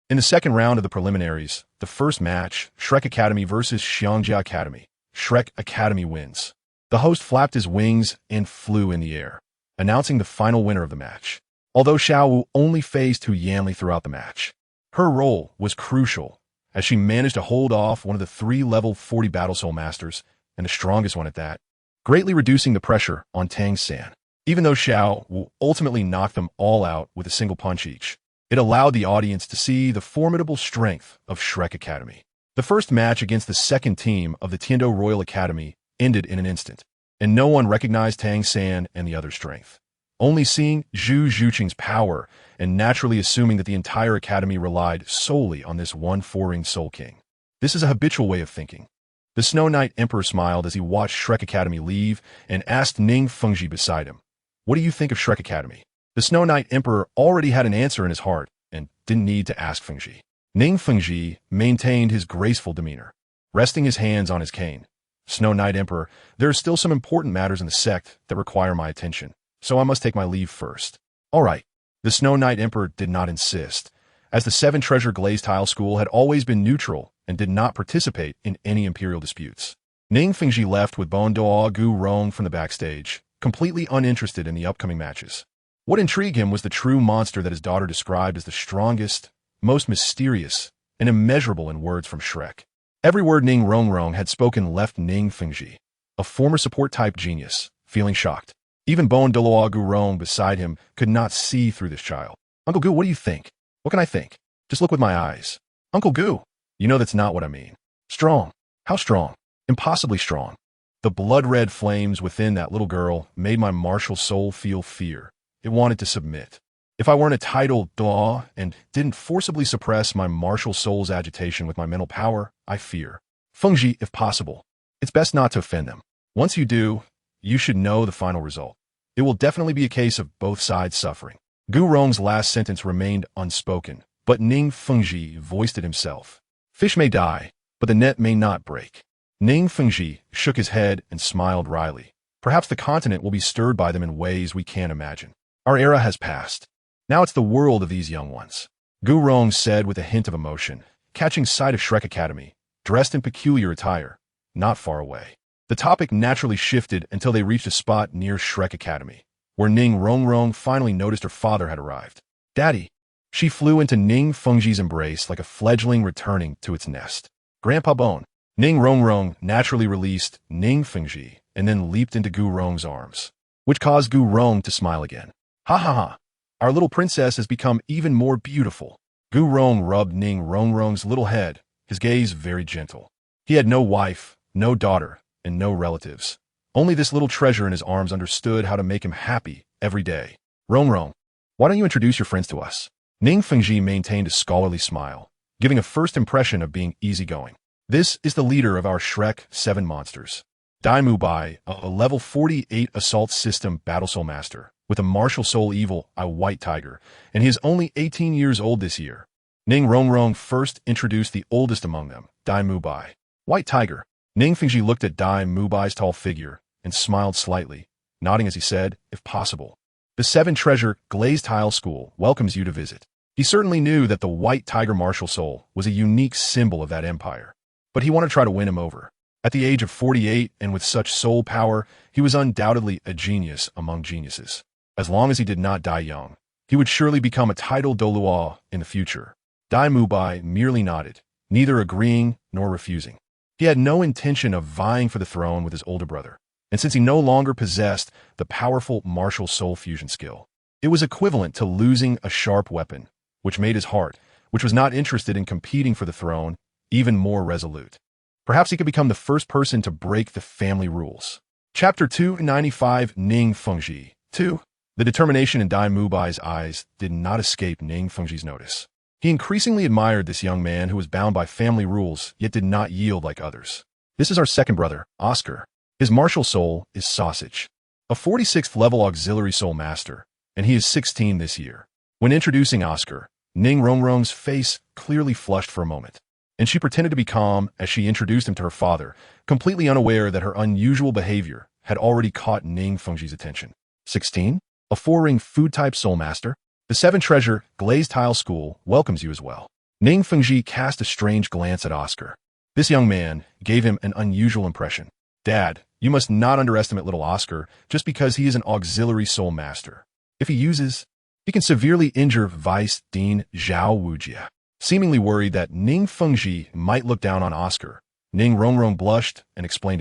In the second round of the preliminaries, the first match, Shrek Academy versus Xunji Academy. Shrek Academy wins. The host flapped his wings and flew in the air, announcing the final winner of the match. Although Xiaowu only phased Hu Yanli throughout the match, her role was crucial, as she managed to hold off one of the 3 level 40 Battle Soul Masters, and the strongest one at that, greatly reducing the pressure on Tang San. Even though Xiaowu ultimately knocked them all out with a single punch each, it allowed the audience to see the formidable strength of Shrek Academy. The first match against the second team of the Tiando Royal Academy ended in an instant, and no one recognized Tang San and the other's strength. Only seeing Zhu Zhuqing's power and naturally assuming that the entire academy relied solely on this one four-ringed Soul King. This is a habitual way of thinking. The Snow Knight Emperor smiled as he watched Shrek Academy leave and asked Ning Fengji beside him, "What do you think of Shrek Academy?" The Snow Knight Emperor already had an answer in his heart and didn't need to ask Fengji. Ning Fengji maintained his graceful demeanor, resting his hands on his cane. Snow Knight Emperor, there are still some important matters in the sect that require my attention, so I must take my leave first. All right. The Snow Knight Emperor did not insist, as the Seven Treasure Glazed Tile School had always been neutral and did not participate in any imperial disputes. Ning Fengji left with Duoluo Gu Rong from the backstage, completely uninterested in the upcoming matches. What intrigued him was the true monster that his daughter described as the strongest, most mysterious, and immeasurable in words from Shrek. Every word Ning Rongrong had spoken left Ning Fengji, a former support-type genius, feeling shocked. Even Duoluo Gu Rong beside him could not see through this child. "Uncle Gu, what do you think?" "What can I think? Just look with my eyes." "Uncle Gu, you know that's not what I mean." "Strong. How strong?" "Impossibly strong." The blood-red flames within that little girl made my martial soul feel fear. It wanted to submit. If I weren't a titled Daw and didn't forcibly suppress my martial soul's agitation with my mental power, I fear. Fengji, if possible. It's best not to offend them. Once you do, you should know the final result. It will definitely be a case of both sides suffering. Gu Rong's last sentence remained unspoken, but Ning Fengji voiced it himself. Fish may die, but the net may not break. Ning Fengji shook his head and smiled wryly. Perhaps the continent will be stirred by them in ways we can't imagine. Our era has passed. Now it's the world of these young ones. Gu Rong said with a hint of emotion, catching sight of Shrek Academy, dressed in peculiar attire, not far away. The topic naturally shifted until they reached a spot near Shrek Academy, where Ning Rongrong finally noticed her father had arrived. "Daddy." She flew into Ning Fengji's embrace like a fledgling returning to its nest. "Grandpa Bone." Ning Rongrong naturally released Ning Fengji and then leaped into Gu Rong's arms, which caused Gu Rong to smile again. "Ha ha ha. Our little princess has become even more beautiful." Gu Rong rubbed Ning Rongrong's little head, his gaze very gentle. He had no wife, no daughter, and no relatives. Only this little treasure in his arms understood how to make him happy every day. "Rongrong, why don't you introduce your friends to us?" Ning Fengji maintained a scholarly smile, giving a first impression of being easygoing. "This is the leader of our Shrek 7 monsters. Dai Mubai, a level 48 assault system Battle Soul Master, with a martial soul evil, a white tiger, and he is only 18 years old this year." Ning Rongrong first introduced the oldest among them, Dai Mubai. "White tiger." Ning Fengji looked at Dai Mubai's tall figure and smiled slightly, nodding as he said, "If possible. The Seven Treasure Glazed Tile School welcomes you to visit." He certainly knew that the white tiger martial soul was a unique symbol of that empire, but he wanted to try to win him over. At the age of 48 and with such soul power, he was undoubtedly a genius among geniuses. As long as he did not die young, he would surely become a titled Douluo in the future. Dai Mubai merely nodded, neither agreeing nor refusing. He had no intention of vying for the throne with his older brother, and since he no longer possessed the powerful martial soul fusion skill, it was equivalent to losing a sharp weapon, which made his heart, which was not interested in competing for the throne, even more resolute. Perhaps he could become the first person to break the family rules. Chapter 295, Ning Fengji. 2. The determination in Dai Mubai's eyes did not escape Ning Fengji's notice. He increasingly admired this young man who was bound by family rules, yet did not yield like others. "This is our second brother, Oscar. His martial soul is Sausage, a 46th level auxiliary soul master, and he is 16 this year. When introducing Oscar, Ning Rongrong's face clearly flushed for a moment, and she pretended to be calm as she introduced him to her father, completely unaware that her unusual behavior had already caught Ning Fengji's attention. 16. A 4-ring food-type soul master. The 7-treasure glazed tile school welcomes you as well. Ning Fengji cast a strange glance at Oscar. This young man gave him an unusual impression. Dad, you must not underestimate little Oscar just because he is an auxiliary soul master. If he can severely injure Vice Dean Zhao Wujia. Seemingly worried that Ning Fengji might look down on Oscar, Ning Rongrong blushed and explained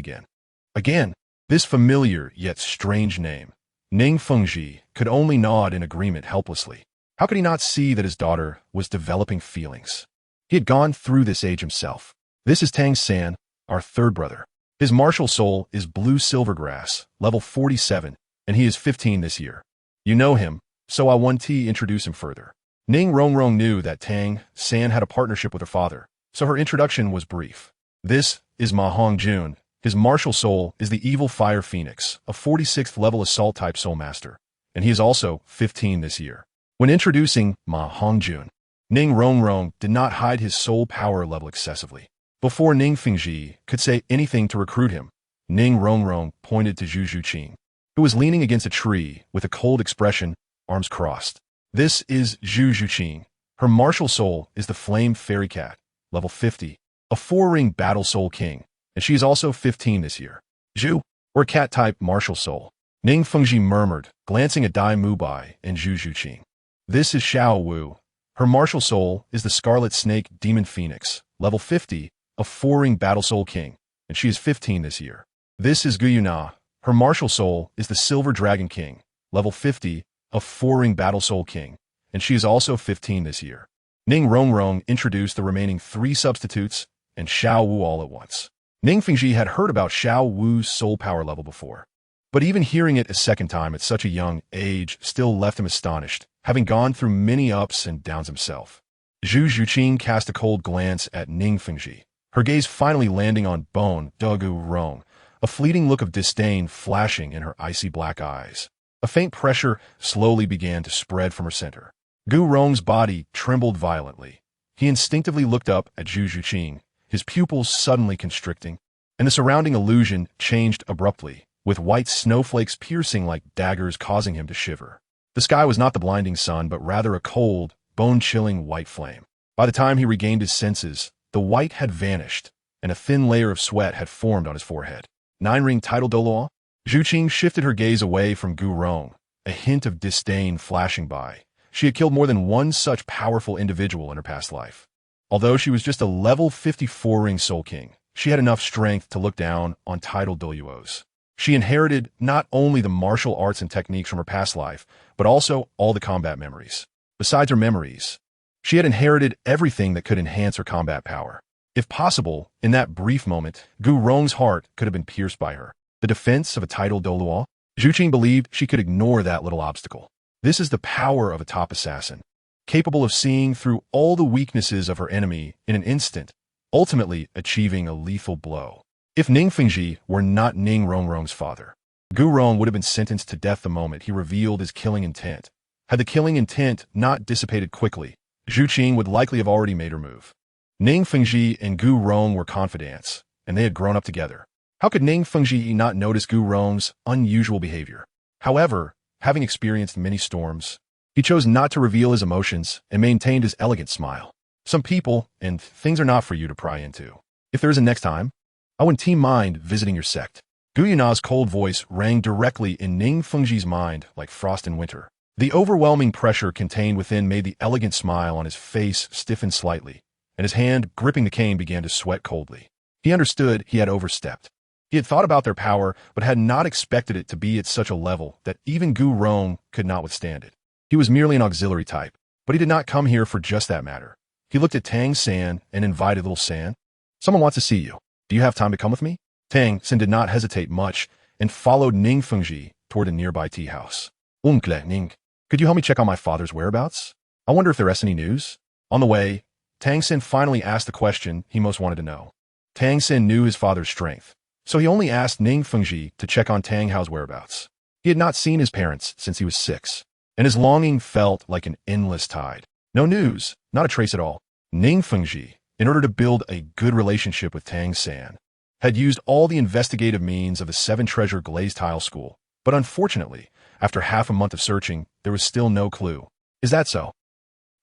again, this familiar yet strange name. Ning Fengji could only nod in agreement helplessly. How could he not see that his daughter was developing feelings? He had gone through this age himself. This is Tang San, our third brother. His martial soul is Blue Silvergrass, level 47, and he is 15 this year. You know him, so I want to introduce him further. Ning Rongrong knew that Tang San had a partnership with her father, so her introduction was brief. This is Ma Hongjun. His martial soul is the Evil Fire Phoenix, a 46th level assault-type soul master, and he is also 15 this year. When introducing Ma Hongjun, Ning Rongrong did not hide his soul power level excessively. Before Ning Fengji could say anything to recruit him, Ning Rongrong pointed to Zhu Qing, who was leaning against a tree with a cold expression, arms crossed. This is Zhu Qing. Her martial soul is the Flame Fairy Cat, level 50, a 4-ring battle soul king, and she is also 15 this year. Zhu, or cat-type martial soul. Ning Fengji murmured, glancing at Dai Mubai and Zhu Qing. This is Xiao Wu. Her martial soul is the Scarlet Snake Demon Phoenix, level 50, a 4-ring battle soul king, and she is 15 this year. This is Gu Yuna. Her martial soul is the Silver Dragon King, level 50, a 4-ring battle soul king, and she is also 15 this year. Ning Rongrong introduced the remaining 3 substitutes and Xiao Wu all at once. Ning Fengji had heard about Xiao Wu's soul power level before, but even hearing it a second time at such a young age still left him astonished, having gone through many ups and downs himself. Zhu Qing cast a cold glance at Ning Fengji, her gaze finally landing on Bone Dugu Rong, a fleeting look of disdain flashing in her icy black eyes. A faint pressure slowly began to spread from her center. Gu Rong's body trembled violently. He instinctively looked up at Zhu Qing, his pupils suddenly constricting, and the surrounding illusion changed abruptly, with white snowflakes piercing like daggers causing him to shiver. The sky was not the blinding sun, but rather a cold, bone-chilling white flame. By the time he regained his senses, the white had vanished, and a thin layer of sweat had formed on his forehead. 9-ring title Douluo? Zhu Qing shifted her gaze away from Gu Rong, a hint of disdain flashing by. She had killed more than one such powerful individual in her past life. Although she was just a level 54-ring soul king, she had enough strength to look down on title Douluos. She inherited not only the martial arts and techniques from her past life, but also all the combat memories. Besides her memories, she had inherited everything that could enhance her combat power. If possible, in that brief moment, Gu Rong's heart could have been pierced by her. The defense of a title Douluo? Zhu Qing believed she could ignore that little obstacle. This is the power of a top assassin, capable of seeing through all the weaknesses of her enemy in an instant, ultimately achieving a lethal blow. If Ning Fengji were not Ning Rongrong's father, Gu Rong would have been sentenced to death the moment he revealed his killing intent. Had the killing intent not dissipated quickly, Zhu Qing would likely have already made her move. Ning Fengji and Gu Rong were confidants, and they had grown up together. How could Ning Fengji not notice Gu Rong's unusual behavior? However, having experienced many storms, he chose not to reveal his emotions and maintained his elegant smile. Some people and things are not for you to pry into. If there is a next time, I wouldn't mind visiting your sect. Gu Yuna's cold voice rang directly in Ning Fengji's mind like frost in winter. The overwhelming pressure contained within made the elegant smile on his face stiffen slightly, and his hand gripping the cane began to sweat coldly. He understood he had overstepped. He had thought about their power, but had not expected it to be at such a level that even Gu Rong could not withstand it. He was merely an auxiliary type, but he did not come here for just that matter. He looked at Tang San and invited little San. Someone wants to see you. Do you have time to come with me? Tang San did not hesitate much and followed Ning Fengji toward a nearby tea house. Ning, could you help me check on my father's whereabouts? I wonder if there is any news. On the way, Tang San finally asked the question he most wanted to know. Tang San knew his father's strength, so he only asked Ning Fengji to check on Tang Hao's whereabouts. He had not seen his parents since he was 6. and his longing felt like an endless tide. No news, not a trace at all. Ning Fengji, in order to build a good relationship with Tang San, had used all the investigative means of the seven-treasure glazed tile school, but unfortunately, after half a month of searching, there was still no clue. Is that so?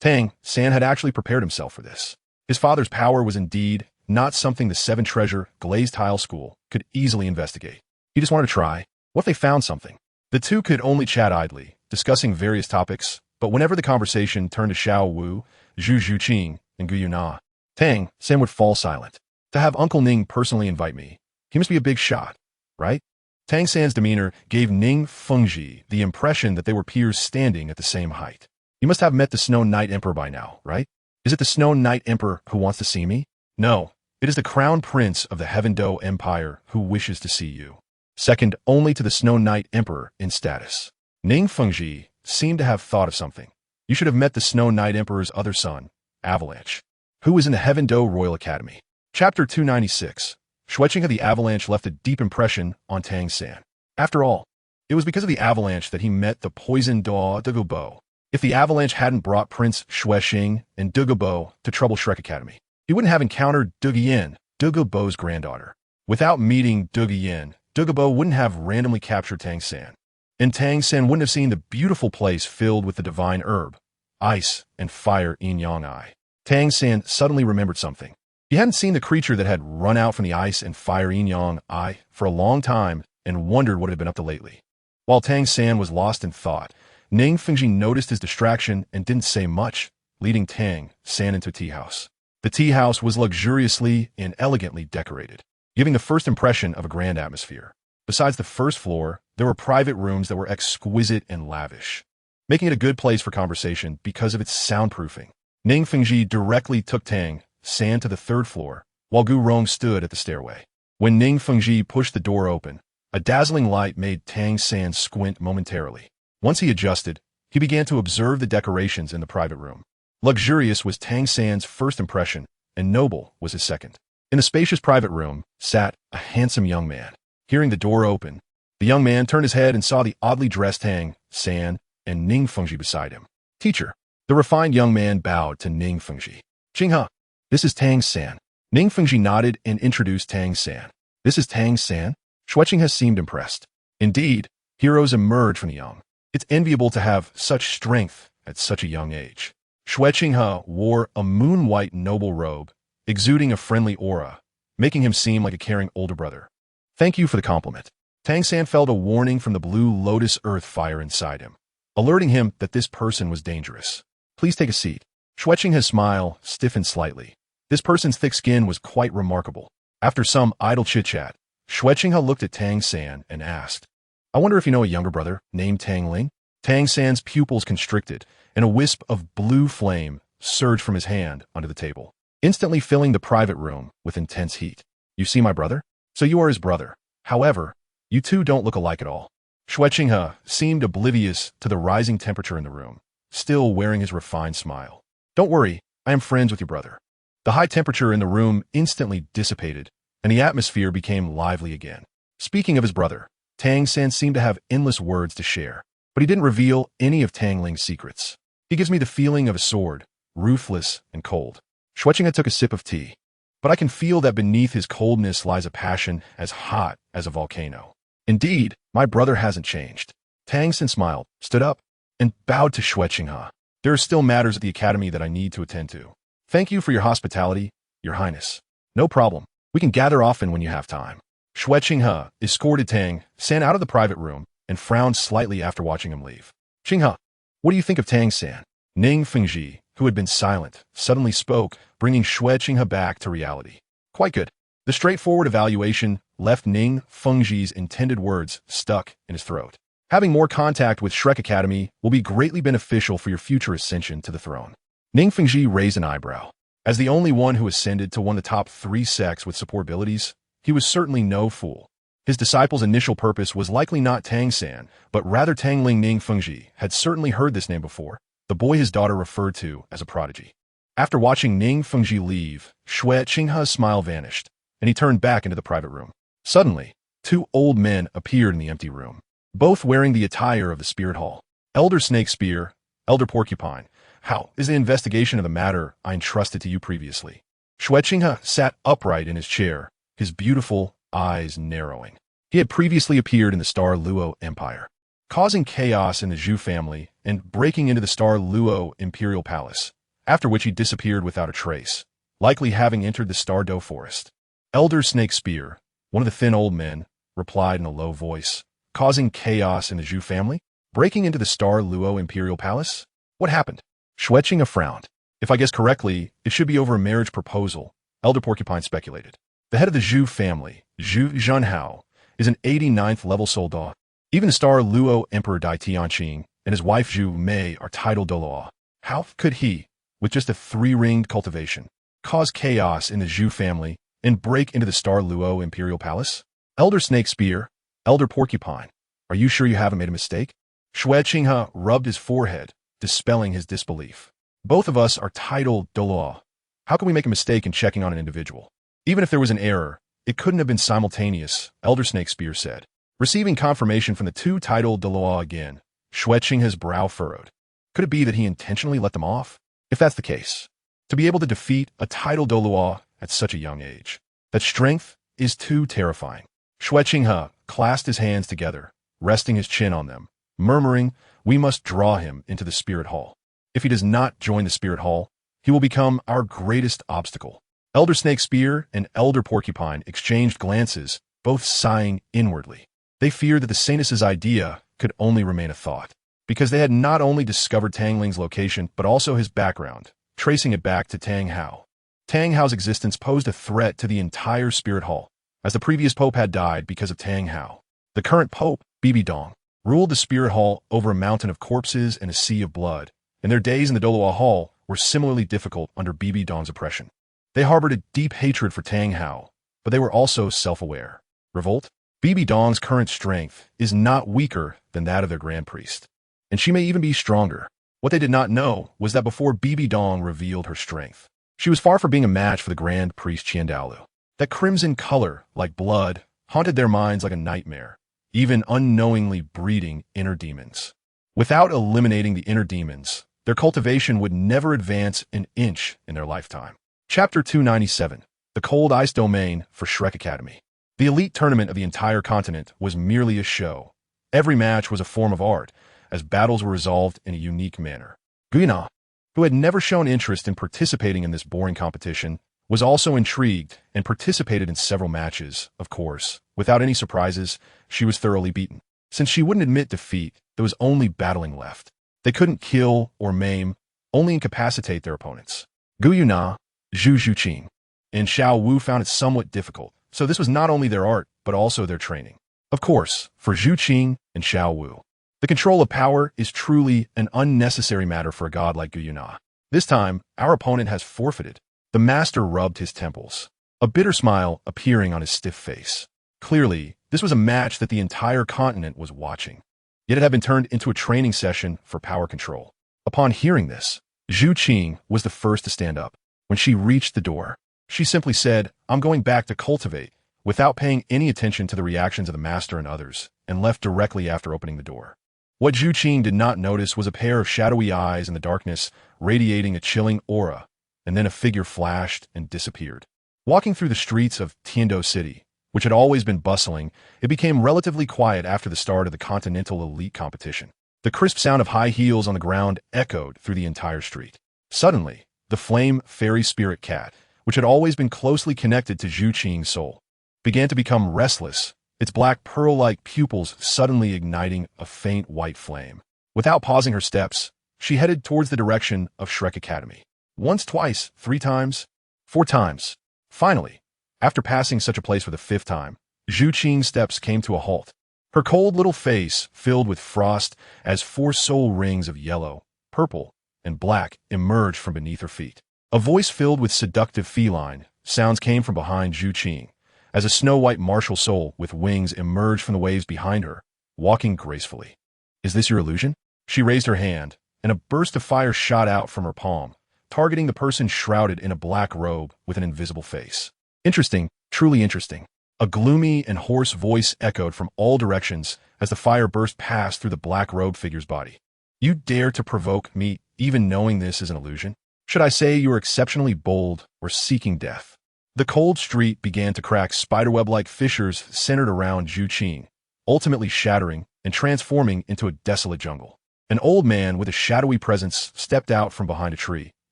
Tang San had actually prepared himself for this. His father's power was indeed not something the seven-treasure glazed tile school could easily investigate. He just wanted to try. What if they found something? The two could only chat idly, discussing various topics, but whenever the conversation turned to Xiao Wu, Zhu Zhuqing, and Gu Yuna, Tang San would fall silent. To have Uncle Ning personally invite me, he must be a big shot, right? Tang San's demeanor gave Ning Fengji the impression that they were peers standing at the same height. You must have met the Snow Knight Emperor by now, right? Is it the Snow Knight Emperor who wants to see me? No, it is the Crown Prince of the Heaven Do Empire who wishes to see you. Second only to the Snow Knight Emperor in status. Ning Fengji seemed to have thought of something. You should have met the Snow Knight Emperor's other son, Avalanche, who was in the Heaven Do Royal Academy. Chapter 296. Xueqing of the Avalanche left a deep impression on Tang San. After all, it was because of the Avalanche that he met the poisoned Douluo. If the Avalanche hadn't brought Prince Xueqing and Douluo to trouble Shrek Academy, he wouldn't have encountered Qian, Douluo's granddaughter. Without meeting Qian, Douluo wouldn't have randomly captured Tang San. And Tang San wouldn't have seen the beautiful place filled with the divine herb, ice, and fire yin-yang eye. Tang San suddenly remembered something. He hadn't seen the creature that had run out from the ice and fire yin-yang eye for a long time and wondered what it had been up to lately. While Tang San was lost in thought, Ning Fengji noticed his distraction and didn't say much, leading Tang San into a tea house. The tea house was luxuriously and elegantly decorated, giving the first impression of a grand atmosphere. Besides the first floor, there were private rooms that were exquisite and lavish, making it a good place for conversation because of its soundproofing. Ning Fengji directly took Tang San to the third floor, while Gu Rong stood at the stairway. When Ning Fengji pushed the door open, a dazzling light made Tang San squint momentarily. Once he adjusted, he began to observe the decorations in the private room. Luxurious was Tang San's first impression, and noble was his second. In the spacious private room sat a handsome young man. Hearing the door open, the young man turned his head and saw the oddly dressed Tang San and Ning Fengji beside him. Teacher. The refined young man bowed to Ning Fengji. Qinghe, this is Tang San. Ning Fengji nodded and introduced Tang San. This is Tang San? Xueqing has seemed impressed. Indeed, heroes emerge from the young. It's enviable to have such strength at such a young age. Xueqing wore a moon-white noble robe, exuding a friendly aura, making him seem like a caring older brother. Thank you for the compliment. Tang San felt a warning from the blue lotus earth fire inside him, alerting him that this person was dangerous. Please take a seat. Xueqing's smile stiffened slightly. This person's thick skin was quite remarkable. After some idle chit-chat, Xueqing looked at Tang San and asked, I wonder if you know a younger brother named Tang Ling? Tang San's pupils constricted, and a wisp of blue flame surged from his hand onto the table, instantly filling the private room with intense heat. You see my brother? So you are his brother. However, you two don't look alike at all. Xueqing seemed oblivious to the rising temperature in the room, still wearing his refined smile. Don't worry, I am friends with your brother. The high temperature in the room instantly dissipated, and the atmosphere became lively again. Speaking of his brother, Tang San seemed to have endless words to share, but he didn't reveal any of Tang Ling's secrets. He gives me the feeling of a sword, ruthless and cold. Xueqing took a sip of tea, but I can feel that beneath his coldness lies a passion as hot as a volcano. Indeed, my brother hasn't changed. Tang San smiled, stood up, and bowed to Xueqing. There are still matters at the academy that I need to attend to. Thank you for your hospitality, your highness. No problem. We can gather often when you have time. Xueqing escorted Tang San out of the private room and frowned slightly after watching him leave. Qinghe, what do you think of Tang San? Ning Fengji, who had been silent, suddenly spoke, bringing Xueqing back to reality. Quite good. The straightforward evaluation left Ning Fengji's intended words stuck in his throat. Having more contact with Shrek Academy will be greatly beneficial for your future ascension to the throne. Ning Fengji raised an eyebrow. As the only one who ascended to one of the top 3 sects with support abilities, he was certainly no fool. His disciple's initial purpose was likely not Tang San, but rather Tang Ling. Ning Fengji had certainly heard this name before, the boy his daughter referred to as a prodigy. After watching Ning Fengji leave, Xueqing's smile vanished, and he turned back into the private room. Suddenly, 2 old men appeared in the empty room, both wearing the attire of the spirit hall. Elder Snake Spear, Elder Porcupine, how is the investigation of the matter I entrusted to you previously? Xueqinghe sat upright in his chair, his beautiful eyes narrowing. He had previously appeared in the Star Luo Empire, causing chaos in the Zhu family and breaking into the Star Luo Imperial Palace, after which he disappeared without a trace, likely having entered the Star Do Forest. Elder Snake Spear, one of the thin old men, replied in a low voice, causing chaos in the Zhu family? Breaking into the Star Luo Imperial Palace? What happened? Xueqinghe frowned. If I guess correctly, it should be over a marriage proposal, Elder Porcupine speculated. The head of the Zhu family, Zhu Zhenhao, is an 89th level soldat. Even the Star Luo Emperor Dai Tianqing and his wife Zhu Mei are titled Douluo. How could he, with just a 3-ringed cultivation, cause chaos in the Zhu family and break into the Star Luo Imperial Palace? Elder Snake Spear, Elder Porcupine, are you sure you haven't made a mistake? Xueqinghe rubbed his forehead, dispelling his disbelief. Both of us are titled Douluo. How can we make a mistake in checking on an individual? Even if there was an error, it couldn't have been simultaneous, Elder Snake Spear said. Receiving confirmation from the two titled Douluo again, Xueqinghe's brow furrowed. Could it be that he intentionally let them off? If that's the case, to be able to defeat a titled Douluo at such a young age, that strength is too terrifying. Xueqinghe clasped his hands together, resting his chin on them, murmuring, "We must draw him into the Spirit Hall. If he does not join the Spirit Hall, he will become our greatest obstacle." Elder Snake Spear and Elder Porcupine exchanged glances, both sighing inwardly. They feared that the Sainus' idea could only remain a thought, because they had not only discovered Tang Ling's location, but also his background, tracing it back to Tang Hao. Tang Hao's existence posed a threat to the entire Spirit Hall, as the previous pope had died because of Tang Hao. The current pope, Bibi Dong, ruled the Spirit Hall over a mountain of corpses and a sea of blood, and their days in the Douluo Hall were similarly difficult under Bibi Dong's oppression. They harbored a deep hatred for Tang Hao, but they were also self-aware. Revolt? Bibi Dong's current strength is not weaker than that of their Grand Priest, and she may even be stronger. What they did not know was that before Bibi Dong revealed her strength, she was far from being a match for the Grand Priest Qian Dalu. That crimson color, like blood, haunted their minds like a nightmare, even unknowingly breeding inner demons. Without eliminating the inner demons, their cultivation would never advance an inch in their lifetime. Chapter 297, The Cold Ice Domain for Shrek Academy. The elite tournament of the entire continent was merely a show. Every match was a form of art, as battles were resolved in a unique manner. Qian, who had never shown interest in participating in this boring competition, was also intrigued and participated in several matches. Of course, without any surprises, she was thoroughly beaten. Since she wouldn't admit defeat, there was only battling left. They couldn't kill or maim, only incapacitate their opponents. Guyuna, Zhu Zhuqing, and Xiao Wu found it somewhat difficult, so this was not only their art, but also their training. Of course, for Zhu Qing and Xiao Wu, the control of power is truly an unnecessary matter for a god like Guyuna. This time, our opponent has forfeited. The master rubbed his temples, a bitter smile appearing on his stiff face. Clearly, this was a match that the entire continent was watching. Yet it had been turned into a training session for power control. Upon hearing this, Zhu Qing was the first to stand up. When she reached the door, she simply said, "I'm going back to cultivate," without paying any attention to the reactions of the master and others, and left directly after opening the door. What Zhu Qing did not notice was a pair of shadowy eyes in the darkness, radiating a chilling aura, and then a figure flashed and disappeared. Walking through the streets of Tiando City, which had always been bustling, it became relatively quiet after the start of the Continental Elite competition. The crisp sound of high heels on the ground echoed through the entire street. Suddenly, the flame fairy spirit cat, which had always been closely connected to Zhu Qing's soul, began to become restless, its black pearl-like pupils suddenly igniting a faint white flame. Without pausing her steps, she headed towards the direction of Shrek Academy. Once, twice, 3 times, 4 times. Finally, after passing such a place for the 5th time, Zhu Qing's steps came to a halt. Her cold little face filled with frost as 4 soul rings of yellow, purple, and black emerged from beneath her feet. A voice filled with seductive feline sounds came from behind Zhu Qing, as a snow-white martial soul with wings emerged from the waves behind her, walking gracefully. "Is this your illusion?" She raised her hand, and a burst of fire shot out from her palm, targeting the person shrouded in a black robe with an invisible face. "Interesting, truly interesting." A gloomy and hoarse voice echoed from all directions as the fire burst past through the black-robed figure's body. You dare to provoke me, even knowing this is an illusion? Should I say you are exceptionally bold or seeking death? The cold street began to crack spiderweb-like fissures centered around Zhu Qing, ultimately shattering and transforming into a desolate jungle. An old man with a shadowy presence stepped out from behind a tree.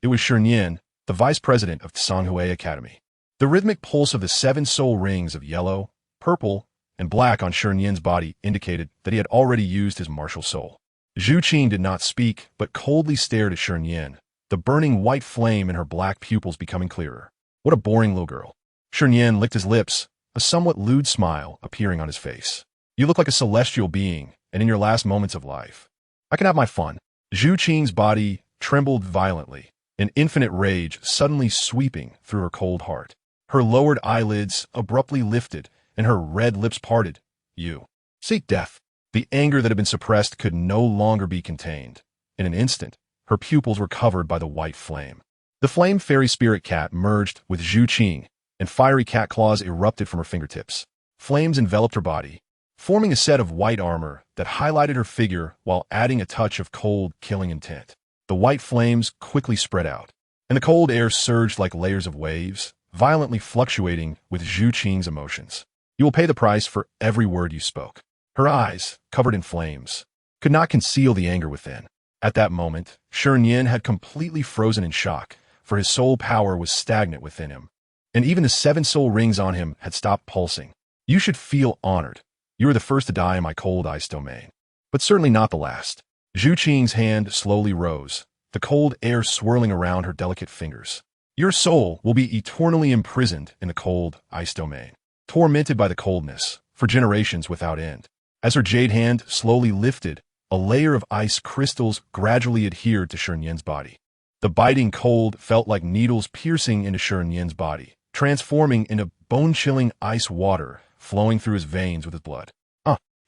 It was Xunji, the vice president of Tsanghui Academy. The rhythmic pulse of the 7 soul rings of yellow, purple, and black on Xunji's body indicated that he had already used his martial soul. Zhu Qing did not speak, but coldly stared at Xunji, the burning white flame in her black pupils becoming clearer. What a boring little girl. Xunji licked his lips, a somewhat lewd smile appearing on his face. You look like a celestial being, and in your last moments of life. I can have my fun. Zhu Qing's body trembled violently, an infinite rage suddenly sweeping through her cold heart. Her lowered eyelids abruptly lifted, and her red lips parted. You seek death. The anger that had been suppressed could no longer be contained. In an instant, her pupils were covered by the white flame. The flame fairy spirit cat merged with Zhu Qing, and fiery cat claws erupted from her fingertips. Flames enveloped her body, forming a set of white armor that highlighted her figure while adding a touch of cold, killing intent. The white flames quickly spread out, and the cold air surged like layers of waves, violently fluctuating with Zhu Qing's emotions. You will pay the price for every word you spoke. Her eyes, covered in flames, could not conceal the anger within. At that moment, Xunji had completely frozen in shock, for his soul power was stagnant within him, and even the 7 soul rings on him had stopped pulsing. You should feel honored. You are the first to die in my cold ice domain, but certainly not the last. Zhu Qing's hand slowly rose, the cold air swirling around her delicate fingers. Your soul will be eternally imprisoned in the cold ice domain, tormented by the coldness, for generations without end. As her jade hand slowly lifted, a layer of ice crystals gradually adhered to Xunji's body. The biting cold felt like needles piercing into Xunji's body, transforming into bone-chilling ice water flowing through his veins with his blood.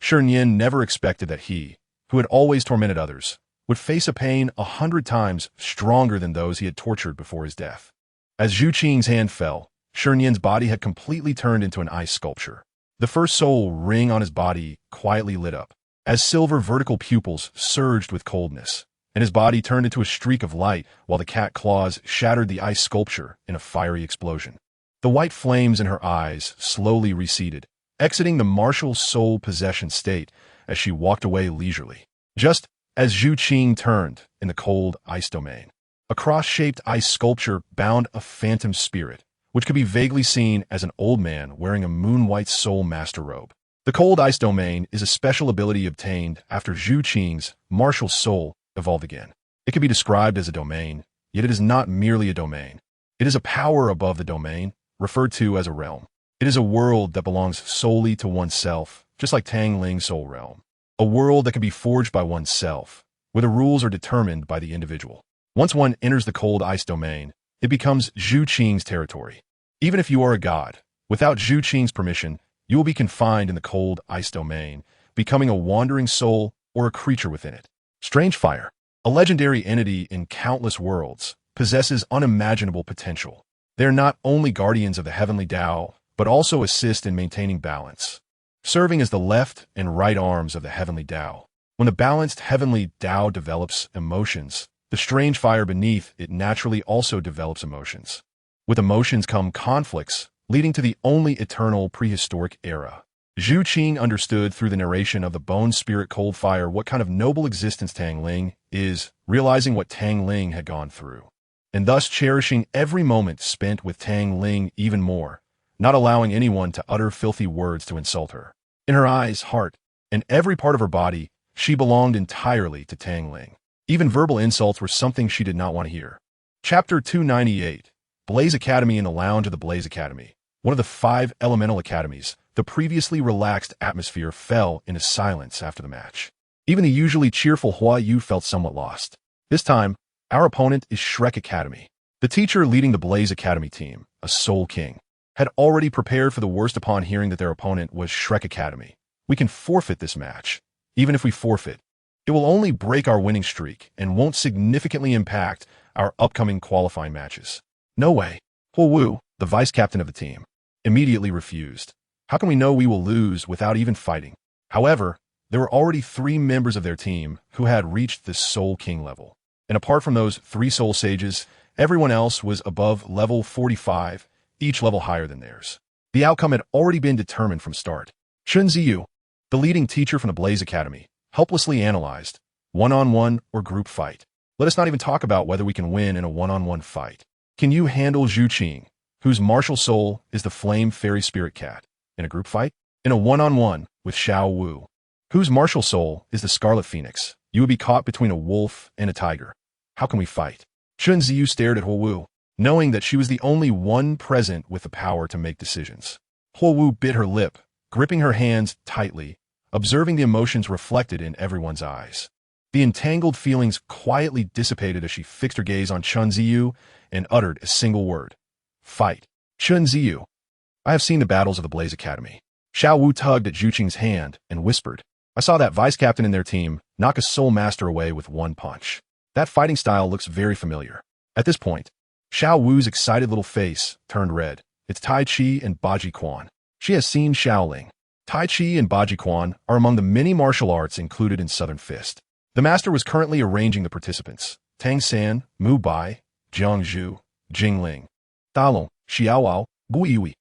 Xunji never expected that he, who had always tormented others, would face a pain 100 times stronger than those he had tortured before his death. As Zhu Qing's hand fell, Xunji's body had completely turned into an ice sculpture. The first soul ring on his body quietly lit up, as silver vertical pupils surged with coldness, and his body turned into a streak of light while the cat claws shattered the ice sculpture in a fiery explosion. The white flames in her eyes slowly receded, exiting the martial soul possession state as she walked away leisurely. Just as Zhu Qing turned in the cold ice domain, a cross-shaped ice sculpture bound a phantom spirit, which could be vaguely seen as an old man wearing a moon-white soul master robe. The cold ice domain is a special ability obtained after Zhu Qing's martial soul evolved again. It can be described as a domain, yet it is not merely a domain. It is a power above the domain, referred to as a realm. It is a world that belongs solely to oneself, just like Tang Ling's soul realm. A world that can be forged by oneself, where the rules are determined by the individual. Once one enters the cold ice domain, it becomes Zhu Qing's territory. Even if you are a god, without Zhu Qing's permission, you will be confined in the cold ice domain, becoming a wandering soul or a creature within it. Strange Fire, a legendary entity in countless worlds, possesses unimaginable potential. They are not only guardians of the heavenly Tao, but also assist in maintaining balance, serving as the left and right arms of the heavenly Tao. When the balanced heavenly Tao develops emotions, the strange fire beneath it naturally also develops emotions. With emotions come conflicts, leading to the only eternal prehistoric era. Zhu Qing understood through the narration of the bone spirit cold fire what kind of noble existence Tang Ling is, realizing what Tang Ling had gone through, and thus cherishing every moment spent with Tang Ling even more, not allowing anyone to utter filthy words to insult her. In her eyes, heart, and every part of her body, she belonged entirely to Tang Ling. Even verbal insults were something she did not want to hear. Chapter 298, Blaze Academy. In the lounge of the Blaze Academy, one of the 5 elemental academies, the previously relaxed atmosphere fell into silence after the match. Even the usually cheerful Hua Yu felt somewhat lost. This time, our opponent is Shrek Academy. The teacher leading the Blaze Academy team, a Soul King, had already prepared for the worst upon hearing that their opponent was Shrek Academy. We can forfeit this match. Even if we forfeit, it will only break our winning streak and won't significantly impact our upcoming qualifying matches. No way. Hua Wu, the vice captain of the team, immediately refused. How can we know we will lose without even fighting? However, there were already 3 members of their team who had reached the Soul King level. And apart from those 3 Soul Sages, everyone else was above level 45, each level higher than theirs. The outcome had already been determined from start. Xunji, the leading teacher from the Blaze Academy, helplessly analyzed, one-on-one or group fight. Let us not even talk about whether we can win in a one-on-one fight. Can you handle Zhu Qing, whose martial soul is the Flame Fairy Spirit Cat, in a group fight? In a one-on-one with Xiao Wu, whose martial soul is the Scarlet Phoenix, you would be caught between a wolf and a tiger. How can we fight? Chun Ziyu stared at Huo Wu, knowing that she was the only one present with the power to make decisions. Huo Wu bit her lip, gripping her hands tightly, observing the emotions reflected in everyone's eyes. The entangled feelings quietly dissipated as she fixed her gaze on Chun Ziyu and uttered a single word. Fight. Chun Ziyu. I have seen the battles of the Blaze Academy. Xiao Wu tugged at Zhu Qing's hand and whispered, I saw that vice-captain in their team knock a soul master away with one punch. That fighting style looks very familiar. At this point, Xiao Wu's excited little face turned red. It's Tai Chi and Baji Quan. She has seen Shaolin. Tai Chi and Baji Quan are among the many martial arts included in Southern Fist. The master was currently arranging the participants. Tang San, Mu Bai, Jiang Zhu, Jing Ling, Dalu, Xiaowao, Gu Yui.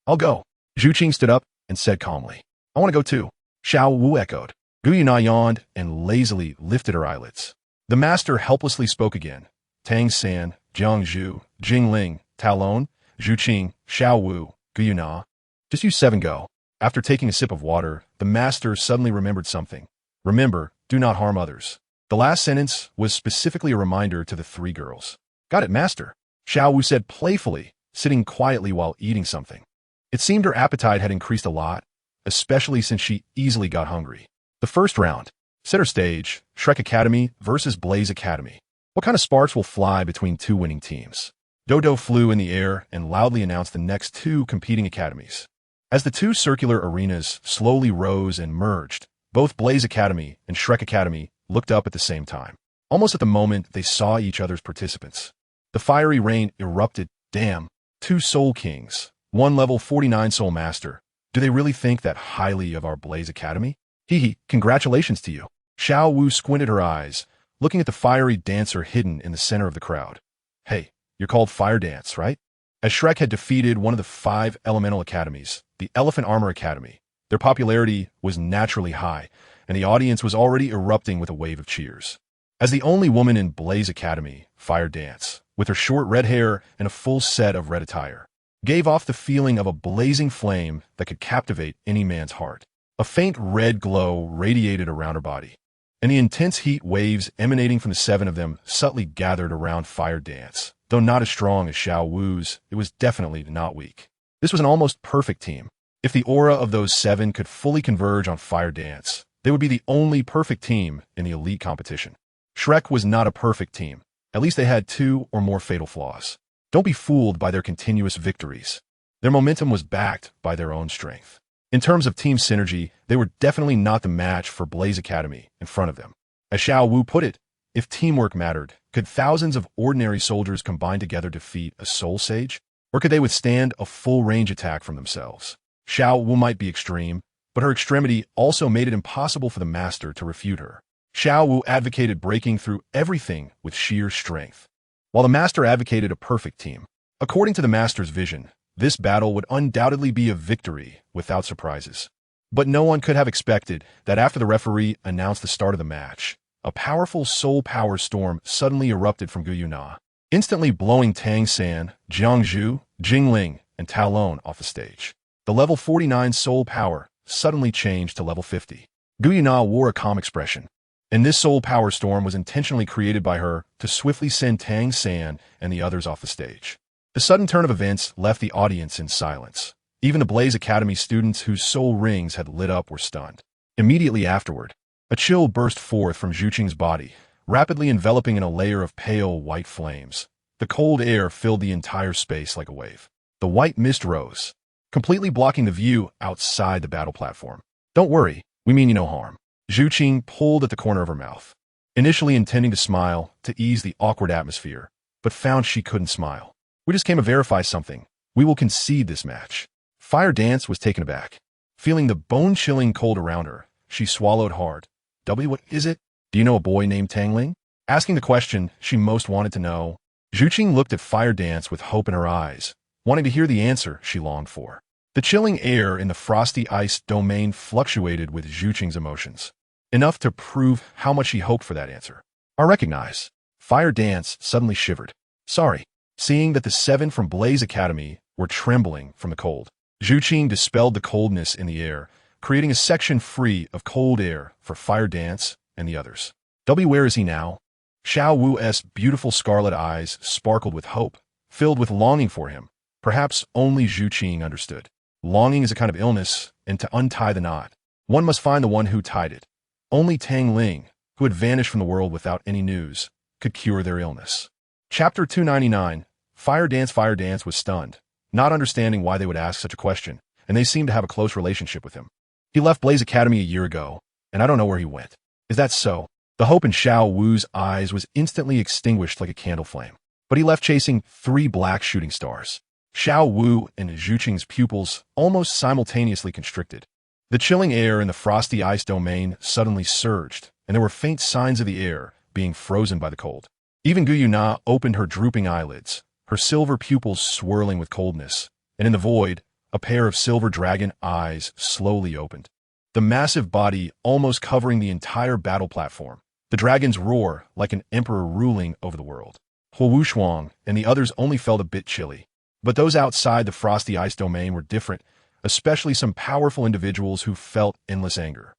I'll go. Zhu Qing stood up and said calmly, I want to go too. Xiao Wu echoed. Gu Yuna yawned and lazily lifted her eyelids. The master helplessly spoke again. Tang San, Jiang Zhu, Jing Ling, Talon, Zhu Qing, Xiao Wu, Gu Yuna. Just you 7 go. After taking a sip of water, the master suddenly remembered something. Remember, do not harm others. The last sentence was specifically a reminder to the 3 girls. Got it, master. Xiao Wu said playfully, sitting quietly while eating something. It seemed her appetite had increased a lot, especially since she easily got hungry. The first round. Center stage, Shrek Academy versus Blaze Academy. What kind of sparks will fly between 2 winning teams? Dodo flew in the air and loudly announced the next 2 competing academies. As the 2 circular arenas slowly rose and merged, both Blaze Academy and Shrek Academy looked up at the same time. Almost at the moment they saw each other's participants. The fiery rain erupted. Damn, 2 Soul Kings, 1 level 49 Soul Master. Do they really think that highly of our Blaze Academy? Hee, congratulations to you. Xiao Wu squinted her eyes, looking at the fiery dancer hidden in the center of the crowd. Hey, you're called Fire Dance, right? As Shrek had defeated one of the 5 elemental academies, the Elephant Armor Academy, their popularity was naturally high, and the audience was already erupting with a wave of cheers. As the only woman in Blaze Academy, Fire Dance, with her short red hair and a full set of red attire, gave off the feeling of a blazing flame that could captivate any man's heart. A faint red glow radiated around her body, and the intense heat waves emanating from the 7 of them subtly gathered around Fire Dance. Though not as strong as Xiao Wu's, it was definitely not weak. This was an almost perfect team. If the aura of those 7 could fully converge on Fire Dance, they would be the only perfect team in the elite competition. Shrek was not a perfect team. At least they had 2 or more fatal flaws. Don't be fooled by their continuous victories. Their momentum was backed by their own strength. In terms of team synergy, they were definitely not the match for Blaze Academy in front of them. As Xiao Wu put it, if teamwork mattered, could thousands of ordinary soldiers combine together to defeat a Soul Sage? Or could they withstand a full-range attack from themselves? Xiao Wu might be extreme, but her extremity also made it impossible for the master to refute her. Xiao Wu advocated breaking through everything with sheer strength, while the master advocated a perfect team. According to the master's vision, this battle would undoubtedly be a victory without surprises. But no one could have expected that after the referee announced the start of the match, a powerful soul power storm suddenly erupted from Gu Yuna, instantly blowing Tang San, Jiang Zhu, Jing Ling, and Talon off the stage. The level 49 soul power suddenly changed to level 50. Gu Yuna wore a calm expression, and this soul power storm was intentionally created by her to swiftly send Tang San and the others off the stage. The sudden turn of events left the audience in silence. Even the Blaze Academy students whose soul rings had lit up were stunned. Immediately afterward, a chill burst forth from Zhu Qing's body, rapidly enveloping in a layer of pale white flames. The cold air filled the entire space like a wave. The white mist rose, completely blocking the view outside the battle platform. Don't worry, we mean you no harm. Zhu Qing pulled at the corner of her mouth, initially intending to smile to ease the awkward atmosphere, but found she couldn't smile. We just came to verify something. We will concede this match. Fire Dance was taken aback. Feeling the bone-chilling cold around her, she swallowed hard. What is it? Do you know a boy named Tang Ling? Asking the question she most wanted to know, Zhuqing looked at Fire Dance with hope in her eyes, wanting to hear the answer she longed for. The chilling air in the frosty ice domain fluctuated with Zhuqing's emotions, enough to prove how much he hoped for that answer. I recognize. Fire Dance suddenly shivered. Sorry. Seeing that the 7 from Blaze Academy were trembling from the cold, Zhuqing dispelled the coldness in the air, creating a section free of cold air for Fire Dance and the others. Where is he now? Xiao Wu's beautiful scarlet eyes sparkled with hope, filled with longing for him. Perhaps only Zhuqing understood. Longing is a kind of illness, and to untie the knot, one must find the one who tied it. Only Tang Ling, who had vanished from the world without any news, could cure their illness. Chapter 299. Fire Dance was stunned, not understanding why they would ask such a question, and they seemed to have a close relationship with him. He left Blaze Academy a year ago, and I don't know where he went. Is that so? The hope in Xiao Wu's eyes was instantly extinguished like a candle flame, but he left chasing 3 black shooting stars. Xiao Wu and Zhuqing's pupils almost simultaneously constricted. The chilling air in the frosty ice domain suddenly surged, and there were faint signs of the air being frozen by the cold. Even Gu Yuna opened her drooping eyelids, her silver pupils swirling with coldness, and in the void, a pair of silver dragon eyes slowly opened. The massive body almost covering the entire battle platform. The dragons roar like an emperor ruling over the world. Huo Wushuang and the others only felt a bit chilly. But those outside the frosty ice domain were different, especially some powerful individuals who felt endless anger.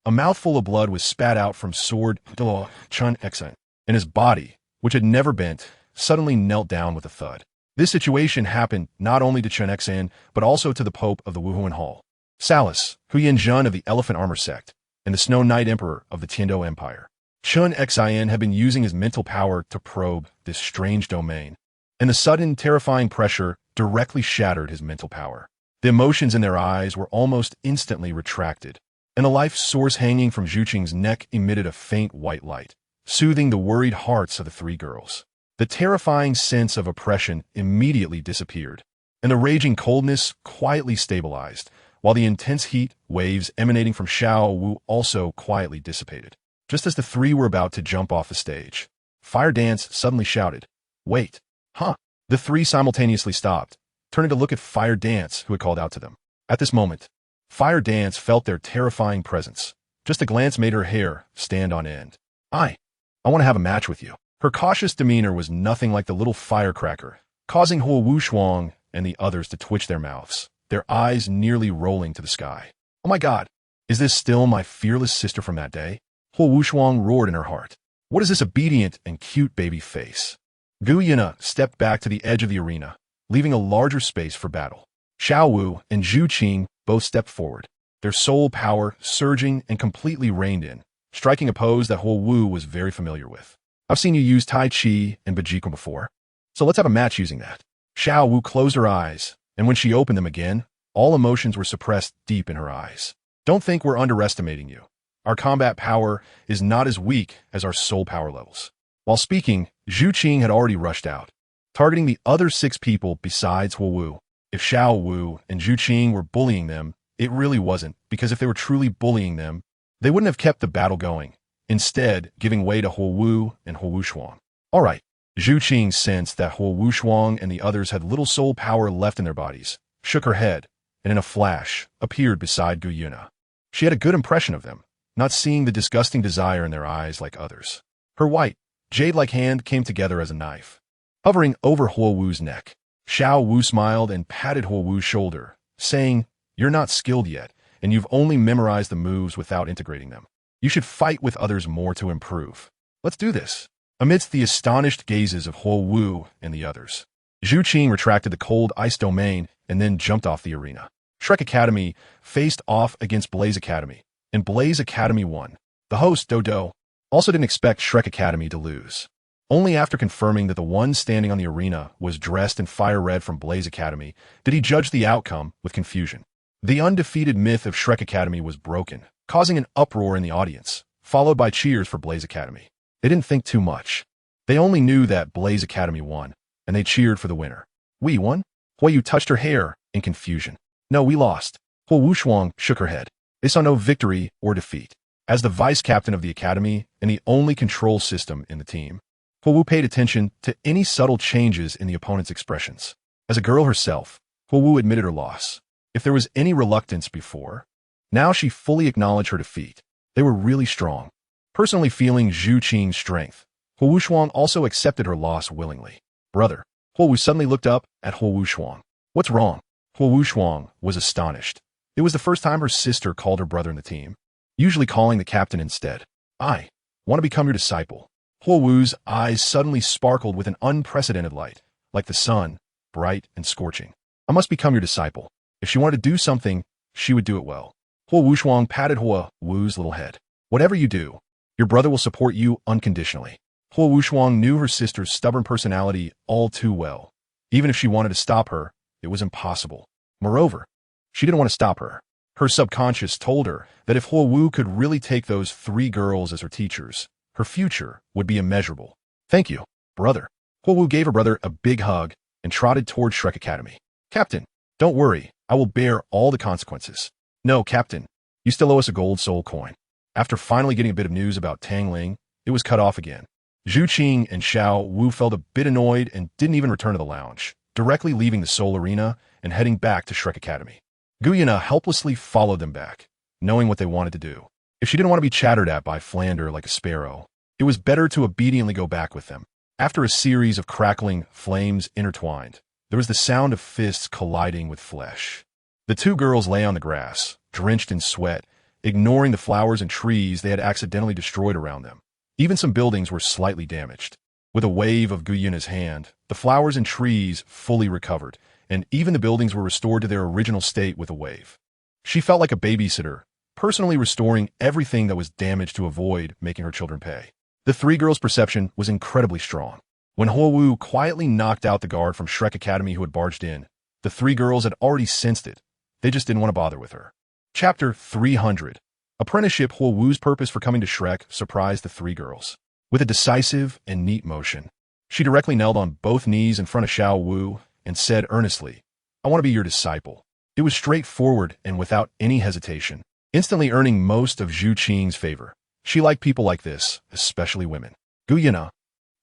A mouthful of blood was spat out from sword Qian, and his body, which had never bent, suddenly knelt down with a thud. This situation happened not only to Qian, but also to the Pope of the Wuhuan Hall, Salus, Huyanjun of the Elephant Armor Sect, and the Snow Knight Emperor of the Tiando Empire. Qian had been using his mental power to probe this strange domain, and the sudden, terrifying pressure directly shattered his mental power. The emotions in their eyes were almost instantly retracted, and the life source hanging from Zhuqing's neck emitted a faint white light, soothing the worried hearts of the 3 girls. The terrifying sense of oppression immediately disappeared, and the raging coldness quietly stabilized, while the intense heat waves emanating from Xiao Wu also quietly dissipated. Just as the 3 were about to jump off the stage, Fire Dance suddenly shouted, "Wait! Huh!" The 3 simultaneously stopped, turning to look at Fire Dance, who had called out to them. At this moment, Fire Dance felt their terrifying presence. Just a glance made her hair stand on end. I want to have a match with you." Her cautious demeanor was nothing like the little firecracker, causing Huo Wushuang and the others to twitch their mouths, their eyes nearly rolling to the sky. "Oh my God! Is this still my fearless sister from that day?" Huo Wushuang roared in her heart. "What is this obedient and cute baby face?" Gu Yuna stepped back to the edge of the arena, leaving a larger space for battle. Xiao Wu and Zhuqing both stepped forward, their soul power surging and completely reined in, striking a pose that Huo Wu was very familiar with. "I've seen you use Tai Chi and Bajikun before, so let's have a match using that." Xiao Wu closed her eyes, and when she opened them again, all emotions were suppressed deep in her eyes. "Don't think we're underestimating you. Our combat power is not as weak as our soul power levels." While speaking, Zhuqing had already rushed out, targeting the other 6 people besides Huo Wu. If Xiao Wu and Zhuqing were bullying them, it really wasn't, because if they were truly bullying them, they wouldn't have kept the battle going, instead giving way to Huo Wu and Huo Wushuang. All right. Zhuqing sensed that Huo Wushuang and the others had little soul power left in their bodies, shook her head, and in a flash, appeared beside Gu Yuna. She had a good impression of them, not seeing the disgusting desire in their eyes like others. Her white, jade-like hand came together as a knife, hovering over Huo Wu's neck. Xiao Wu smiled and patted Huo Wu's shoulder, saying, "You're not skilled yet, and you've only memorized the moves without integrating them. You should fight with others more to improve. Let's do this." Amidst the astonished gazes of Huo Wu and the others, Zhuqing retracted the cold ice domain and then jumped off the arena. Shrek Academy faced off against Blaze Academy, and Blaze Academy won. The host, Douluo, also didn't expect Shrek Academy to lose. Only after confirming that the one standing on the arena was dressed in fire red from Blaze Academy did he judge the outcome with confusion. The undefeated myth of Shrek Academy was broken, causing an uproar in the audience, followed by cheers for Blaze Academy. They didn't think too much. They only knew that Blaze Academy won, and they cheered for the winner. "We won?" Huo Yu touched her hair in confusion. "No, we lost." Huo Wushuang shook her head. They saw no victory or defeat. As the vice captain of the academy and the only control system in the team, Huowu paid attention to any subtle changes in the opponent's expressions. As a girl herself, Huowu admitted her loss. If there was any reluctance before, now she fully acknowledged her defeat. They were really strong. Personally feeling Zhu Qing's strength, Huowu Shuang also accepted her loss willingly. Brother, Huowu suddenly looked up at Huowu Shuang. What's wrong? Huowu Shuang was astonished. It was the first time her sister called her brother in the team, usually calling the captain instead. I want to become your disciple. Huowu's eyes suddenly sparkled with an unprecedented light, like the sun, bright and scorching. I must become your disciple. If she wanted to do something, she would do it well. Huowu Shuang patted Huowu's little head. Whatever you do, your brother will support you unconditionally. Huowu Shuang knew her sister's stubborn personality all too well. Even if she wanted to stop her, it was impossible. Moreover, she didn't want to stop her. Her subconscious told her that if Huowu could really take those 3 girls as her teachers, her future would be immeasurable. Thank you, brother. Huowu gave her brother a big hug and trotted toward Shrek Academy. Captain, don't worry, I will bear all the consequences. No, Captain, you still owe us a gold soul coin. After finally getting a bit of news about Tang Ling, it was cut off again. Zhu Qing and Xiao Wu felt a bit annoyed and didn't even return to the lounge, directly leaving the Soul Arena and heading back to Shrek Academy. Guyana helplessly followed them back, knowing what they wanted to do. If she didn't want to be chattered at by Flander like a sparrow, it was better to obediently go back with them. After a series of crackling flames intertwined, there was the sound of fists colliding with flesh. The 2 girls lay on the grass, drenched in sweat, ignoring the flowers and trees they had accidentally destroyed around them. Even some buildings were slightly damaged. With a wave of Guyana's hand, the flowers and trees fully recovered, and even the buildings were restored to their original state with a wave. She felt like a babysitter, personally restoring everything that was damaged to avoid making her children pay. The 3 girls' perception was incredibly strong. When Huowu quietly knocked out the guard from Shrek Academy who had barged in, the 3 girls had already sensed it. They just didn't want to bother with her. Chapter 300. Apprenticeship. Huowu's purpose for coming to Shrek surprised the 3 girls. With a decisive and neat motion, she directly knelt on both knees in front of Xiao Wu and said earnestly, I want to be your disciple. It was straightforward and without any hesitation, instantly earning most of Zhu Qing's favor. She liked people like this, especially women. Guyana,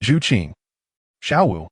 Zhu Qing, Xiao Wu.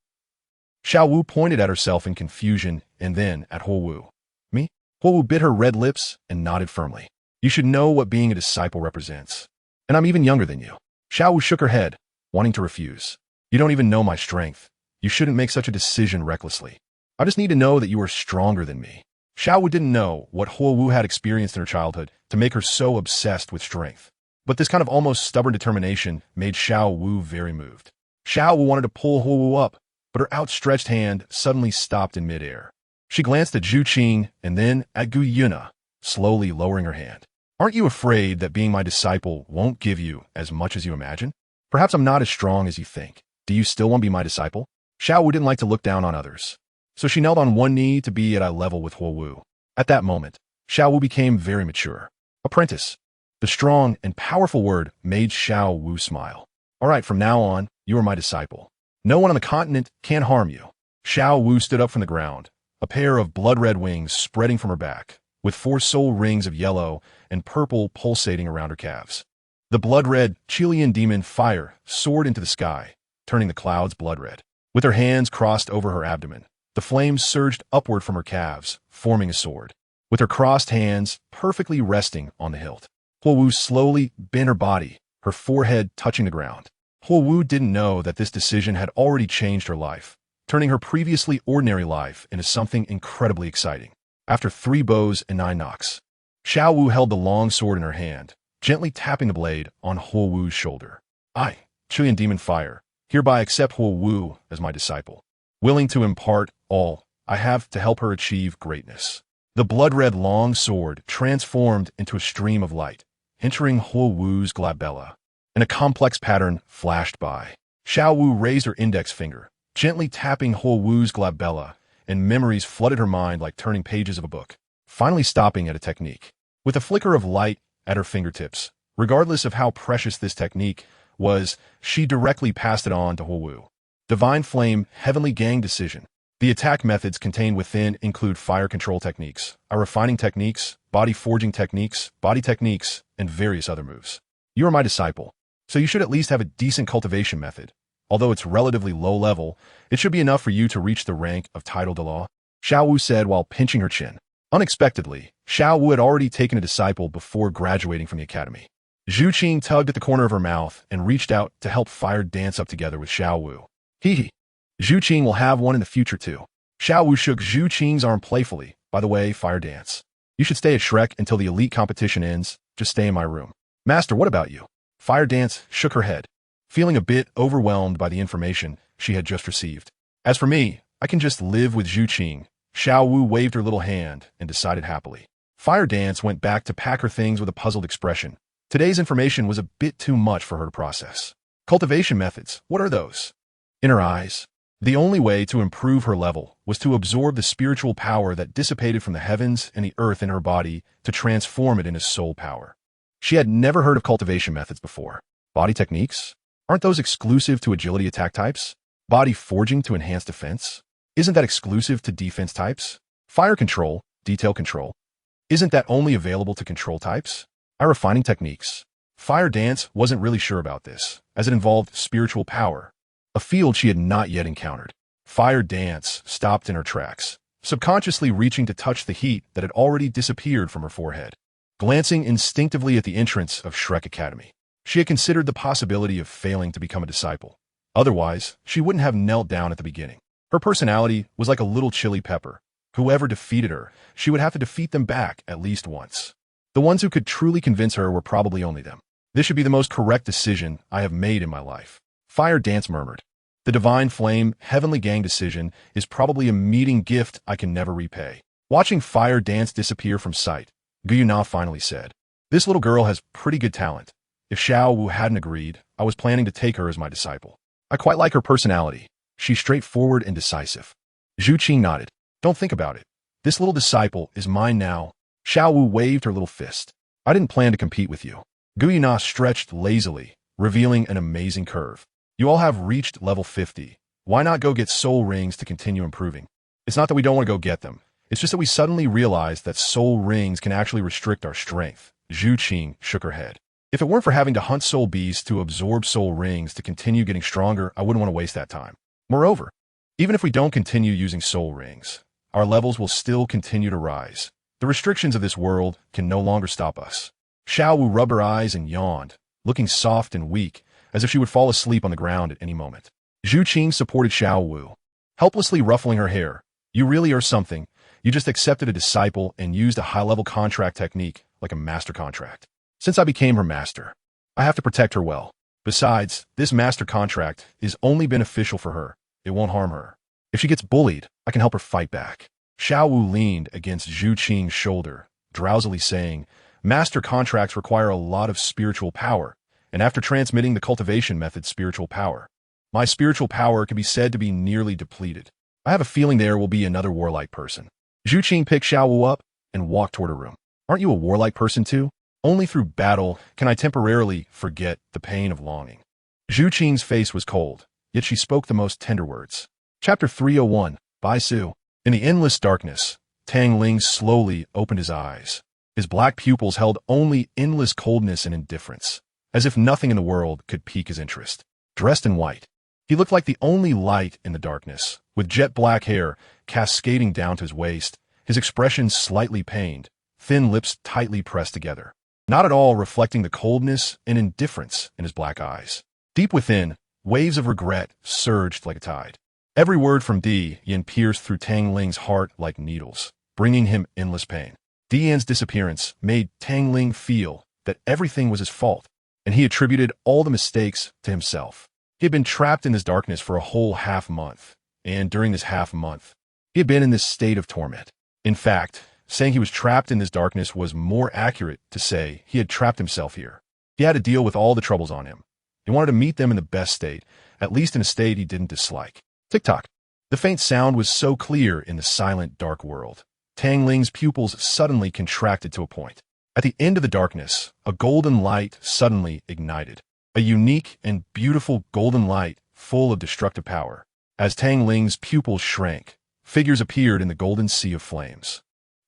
Xiao Wu pointed at herself in confusion and then at Huowu. Me? Huowu bit her red lips and nodded firmly. You should know what being a disciple represents. And I'm even younger than you. Xiao Wu shook her head, wanting to refuse. You don't even know my strength. You shouldn't make such a decision recklessly. I just need to know that you are stronger than me. Xiao Wu didn't know what Huowu had experienced in her childhood to make her so obsessed with strength. But this kind of almost stubborn determination made Xiao Wu very moved. Xiao Wu wanted to pull Huowu up, but her outstretched hand suddenly stopped in midair. She glanced at Zhu Qing and then at Guyana, slowly lowering her hand. Aren't you afraid that being my disciple won't give you as much as you imagine? Perhaps I'm not as strong as you think. Do you still want to be my disciple? Xiao Wu didn't like to look down on others, so she knelt on one knee to be at eye level with Huowu. At that moment, Xiao Wu became very mature. Apprentice. The strong and powerful word made Xiao Wu smile. All right, from now on, you are my disciple. No one on the continent can harm you. Xiao Wu stood up from the ground, a pair of blood-red wings spreading from her back, with 4 soul rings of yellow and purple pulsating around her calves. The blood-red Qian demon fire soared into the sky, turning the clouds blood-red. With her hands crossed over her abdomen, the flames surged upward from her calves, forming a sword. With her crossed hands perfectly resting on the hilt, Huowu slowly bent her body, her forehead touching the ground. Huowu didn't know that this decision had already changed her life, turning her previously ordinary life into something incredibly exciting. After 3 bows and 9 knocks, Xiao Wu held the long sword in her hand, gently tapping the blade on Huowu's shoulder. I, Qian Demon Fire, hereby accept Huowu as my disciple, willing to impart all I have to help her achieve greatness. The blood-red long sword transformed into a stream of light, entering Huowu's glabella, and a complex pattern flashed by. Xiao Wu raised her index finger, gently tapping Huowu's glabella, and memories flooded her mind like turning pages of a book, finally stopping at a technique. With a flicker of light at her fingertips, regardless of how precious this technique was, she directly passed it on to Huowu. Divine Flame Heavenly Gang Decision. The attack methods contained within include fire control techniques, a refining techniques, body forging techniques, body techniques, and various other moves. You are my disciple, so you should at least have a decent cultivation method. Although it's relatively low level, it should be enough for you to reach the rank of title Dalu, Xiao Wu said while pinching her chin. Unexpectedly, Xiao Wu had already taken a disciple before graduating from the academy. Zhu Qing tugged at the corner of her mouth and reached out to help Fire dance up together with Xiao Wu. Hee. Zhu Qing will have one in the future too. Xiao Wu shook Zhu Qing's arm playfully. By the way, Fire dance. You should stay at Shrek until the elite competition ends. Just stay in my room. Master, what about you? Fire dance shook her head, feeling a bit overwhelmed by the information she had just received. As for me, I can just live with Zhu Qing. Xiao Wu waved her little hand and decided happily. Fire dance went back to pack her things with a puzzled expression. Today's information was a bit too much for her to process. Cultivation methods, what are those? In her eyes, the only way to improve her level was to absorb the spiritual power that dissipated from the heavens and the earth in her body to transform it into soul power. She had never heard of cultivation methods before. Body techniques? Aren't those exclusive to agility attack types? Body forging to enhance defense? Isn't that exclusive to defense types? Fire control, detail control? Isn't that only available to control types? Refining techniques? Fire dance wasn't really sure about this, as it involved spiritual power, a field she had not yet encountered. Fire dance stopped in her tracks, subconsciously reaching to touch the heat that had already disappeared from her forehead. Glancing instinctively at the entrance of Shrek Academy, she had considered the possibility of failing to become a disciple. Otherwise, she wouldn't have knelt down at the beginning. Her personality was like a little chili pepper. Whoever defeated her, she would have to defeat them back at least once. The ones who could truly convince her were probably only them. This should be the most correct decision I have made in my life. Fire dance murmured. The divine flame, heavenly gang decision is probably a meeting gift I can never repay. Watching Fire dance disappear from sight, Guyuna finally said, "This little girl has pretty good talent. If Xiao Wu hadn't agreed, I was planning to take her as my disciple. I quite like her personality. She's straightforward and decisive." Zhu Qing nodded. "Don't think about it. This little disciple is mine now." Xiao Wu waved her little fist. "I didn't plan to compete with you." Guyuna stretched lazily, revealing an amazing curve. "You all have reached level 50. Why not go get soul rings to continue improving? It's not that we don't want to go get them. It's just that we suddenly realized that soul rings can actually restrict our strength." Zhu Qing shook her head. "If it weren't for having to hunt soul beasts to absorb soul rings to continue getting stronger, I wouldn't want to waste that time. Moreover, even if we don't continue using soul rings, our levels will still continue to rise. The restrictions of this world can no longer stop us." Xiao Wu rubbed her eyes and yawned, looking soft and weak, as if she would fall asleep on the ground at any moment. Zhu Qing supported Xiao Wu, helplessly ruffling her hair. "You really are something. You just accepted a disciple and used a high-level contract technique like a master contract. Since I became her master, I have to protect her well. Besides, this master contract is only beneficial for her. It won't harm her. If she gets bullied, I can help her fight back." Xiao Wu leaned against Zhu Qing's shoulder, drowsily saying, "Master contracts require a lot of spiritual power, and after transmitting the cultivation method spiritual power, my spiritual power can be said to be nearly depleted. I have a feeling there will be another warlike person." Zhu Qing picked Xiao Wu up and walked toward her room. "Aren't you a warlike person too? Only through battle can I temporarily forget the pain of longing." Zhu Qing's face was cold, yet she spoke the most tender words. Chapter 301, Bai Su. In the endless darkness, Tang Ling slowly opened his eyes. His black pupils held only endless coldness and indifference, as if nothing in the world could pique his interest. Dressed in white, he looked like the only light in the darkness, with jet black hair cascading down to his waist, his expression slightly pained, thin lips tightly pressed together, not at all reflecting the coldness and indifference in his black eyes. Deep within, waves of regret surged like a tide. Every word from Yan pierced through Tang Ling's heart like needles, bringing him endless pain. Yan's disappearance made Tang Ling feel that everything was his fault, and he attributed all the mistakes to himself. He had been trapped in this darkness for a whole half-month, and during this half-month, he had been in this state of torment. In fact, saying he was trapped in this darkness was more accurate to say he had trapped himself here. He had to deal with all the troubles on him. He wanted to meet them in the best state, at least in a state he didn't dislike. Tick-tock. The faint sound was so clear in the silent, dark world. Tang Ling's pupils suddenly contracted to a point. At the end of the darkness, a golden light suddenly ignited. A unique and beautiful golden light full of destructive power. As Tang Ling's pupils shrank, figures appeared in the golden sea of flames.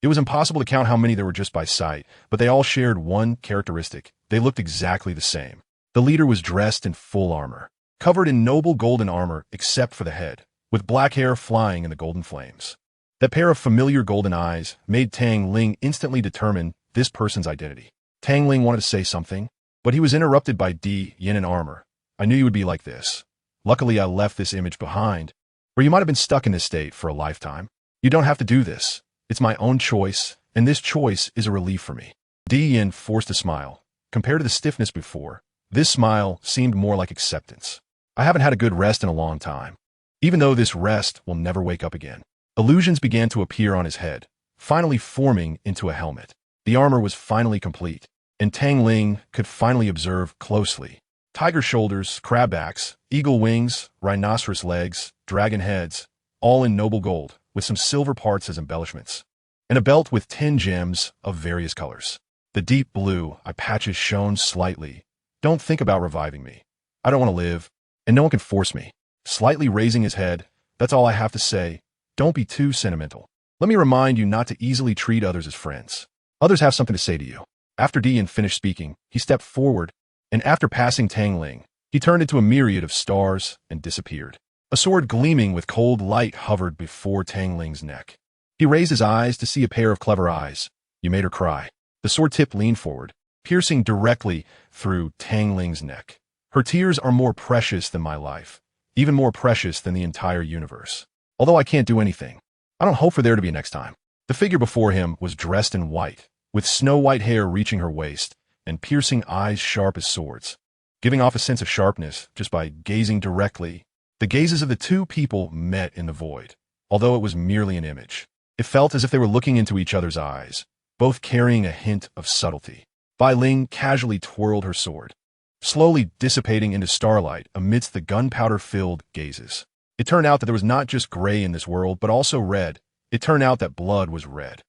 It was impossible to count how many there were just by sight, but they all shared one characteristic. They looked exactly the same. The leader was dressed in full armor, covered in noble golden armor except for the head, with black hair flying in the golden flames. That pair of familiar golden eyes made Tang Ling instantly determine this person's identity. Tang Ling wanted to say something, but he was interrupted by Yin in armor. I knew you would be like this. Luckily, I left this image behind, or you might have been stuck in this state for a lifetime. You don't have to do this. It's my own choice, and this choice is a relief for me. Yin forced a smile. Compared to the stiffness before, this smile seemed more like acceptance. I haven't had a good rest in a long time. Even though this rest will never wake up again. Illusions began to appear on his head, finally forming into a helmet. The armor was finally complete, and Tang Ling could finally observe closely. Tiger shoulders, crab backs, eagle wings, rhinoceros legs, dragon heads, all in noble gold, with some silver parts as embellishments, and a belt with 10 gems of various colors. The deep blue eye patches shone slightly. Don't think about reviving me. I don't want to live, and no one can force me. Slightly raising his head, that's all I have to say. Don't be too sentimental. Let me remind you not to easily treat others as friends. Others have something to say to you. After Dian finished speaking, he stepped forward, and after passing Tang Ling, he turned into a myriad of stars and disappeared. A sword gleaming with cold light hovered before Tang Ling's neck. He raised his eyes to see a pair of clever eyes. You made her cry. The sword tip leaned forward, piercing directly through Tang Ling's neck. Her tears are more precious than my life, even more precious than the entire universe. Although I can't do anything, I don't hope for there to be a next time. The figure before him was dressed in white, with snow-white hair reaching her waist, and piercing eyes sharp as swords, giving off a sense of sharpness just by gazing directly. The gazes of the two people met in the void, although it was merely an image. It felt as if they were looking into each other's eyes, both carrying a hint of subtlety. Bai Ling casually twirled her sword, slowly dissipating into starlight amidst the gunpowder-filled gazes. It turned out that there was not just gray in this world, but also red. It turned out that blood was red.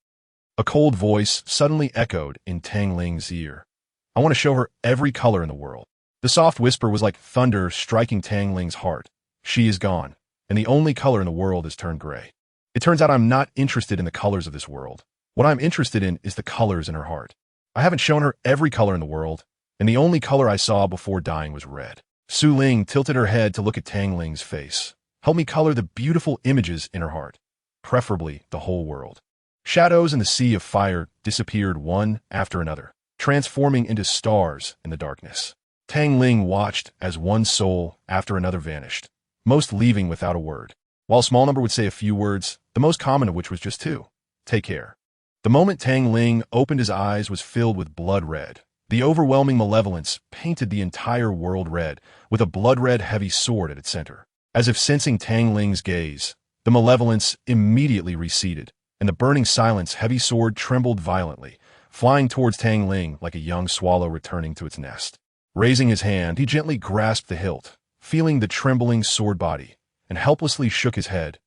A cold voice suddenly echoed in Tang Ling's ear. I want to show her every color in the world. The soft whisper was like thunder striking Tang Ling's heart. She is gone, and the only color in the world has turned gray. It turns out I'm not interested in the colors of this world. What I'm interested in is the colors in her heart. I haven't shown her every color in the world, and the only color I saw before dying was red. Su Ling tilted her head to look at Tang Ling's face. Help me color the beautiful images in her heart, preferably the whole world. Shadows in the sea of fire disappeared one after another, transforming into stars in the darkness. Tang Ling watched as one soul after another vanished, most leaving without a word. While a small number would say a few words, the most common of which was just two. Take care. The moment Tang Ling opened his eyes was filled with blood red. The overwhelming malevolence painted the entire world red, with a blood-red heavy sword at its center. As if sensing Tang Ling's gaze, the malevolence immediately receded, and the burning silence heavy sword trembled violently, flying towards Tang Ling like a young swallow returning to its nest. Raising his hand, he gently grasped the hilt, feeling the trembling sword body, and helplessly shook his head.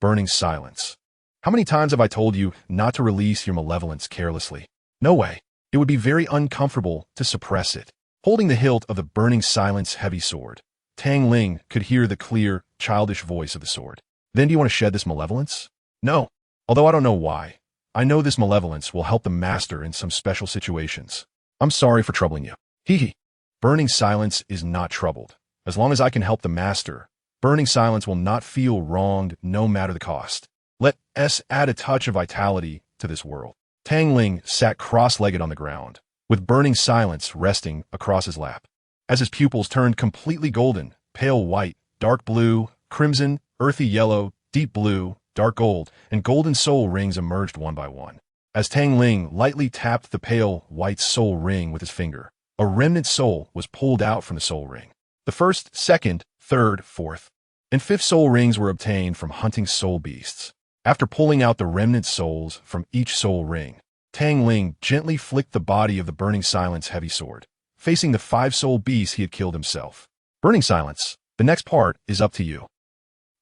Burning silence. How many times have I told you not to release your malevolence carelessly? No way. It would be very uncomfortable to suppress it. Holding the hilt of the burning silence heavy sword, Tang Ling could hear the clear, childish voice of the sword. Then do you want to shed this malevolence? No. Although I don't know why. I know this malevolence will help the master in some special situations. I'm sorry for troubling you. Hee hee. Burning silence is not troubled. As long as I can help the master, burning silence will not feel wronged no matter the cost. Let us add a touch of vitality to this world. Tang Ling sat cross-legged on the ground, with burning silence resting across his lap. As his pupils turned completely golden, pale white, dark blue, crimson, earthy yellow, deep blue, dark gold, and golden soul rings emerged one by one. As Tang Ling lightly tapped the pale white soul ring with his finger, a remnant soul was pulled out from the soul ring. The first, second, third, fourth, and fifth soul rings were obtained from hunting soul beasts. After pulling out the remnant souls from each soul ring, Tang Ling gently flicked the body of the burning silence heavy sword, facing the 5 soul beasts he had killed himself. Burning silence, the next part is up to you.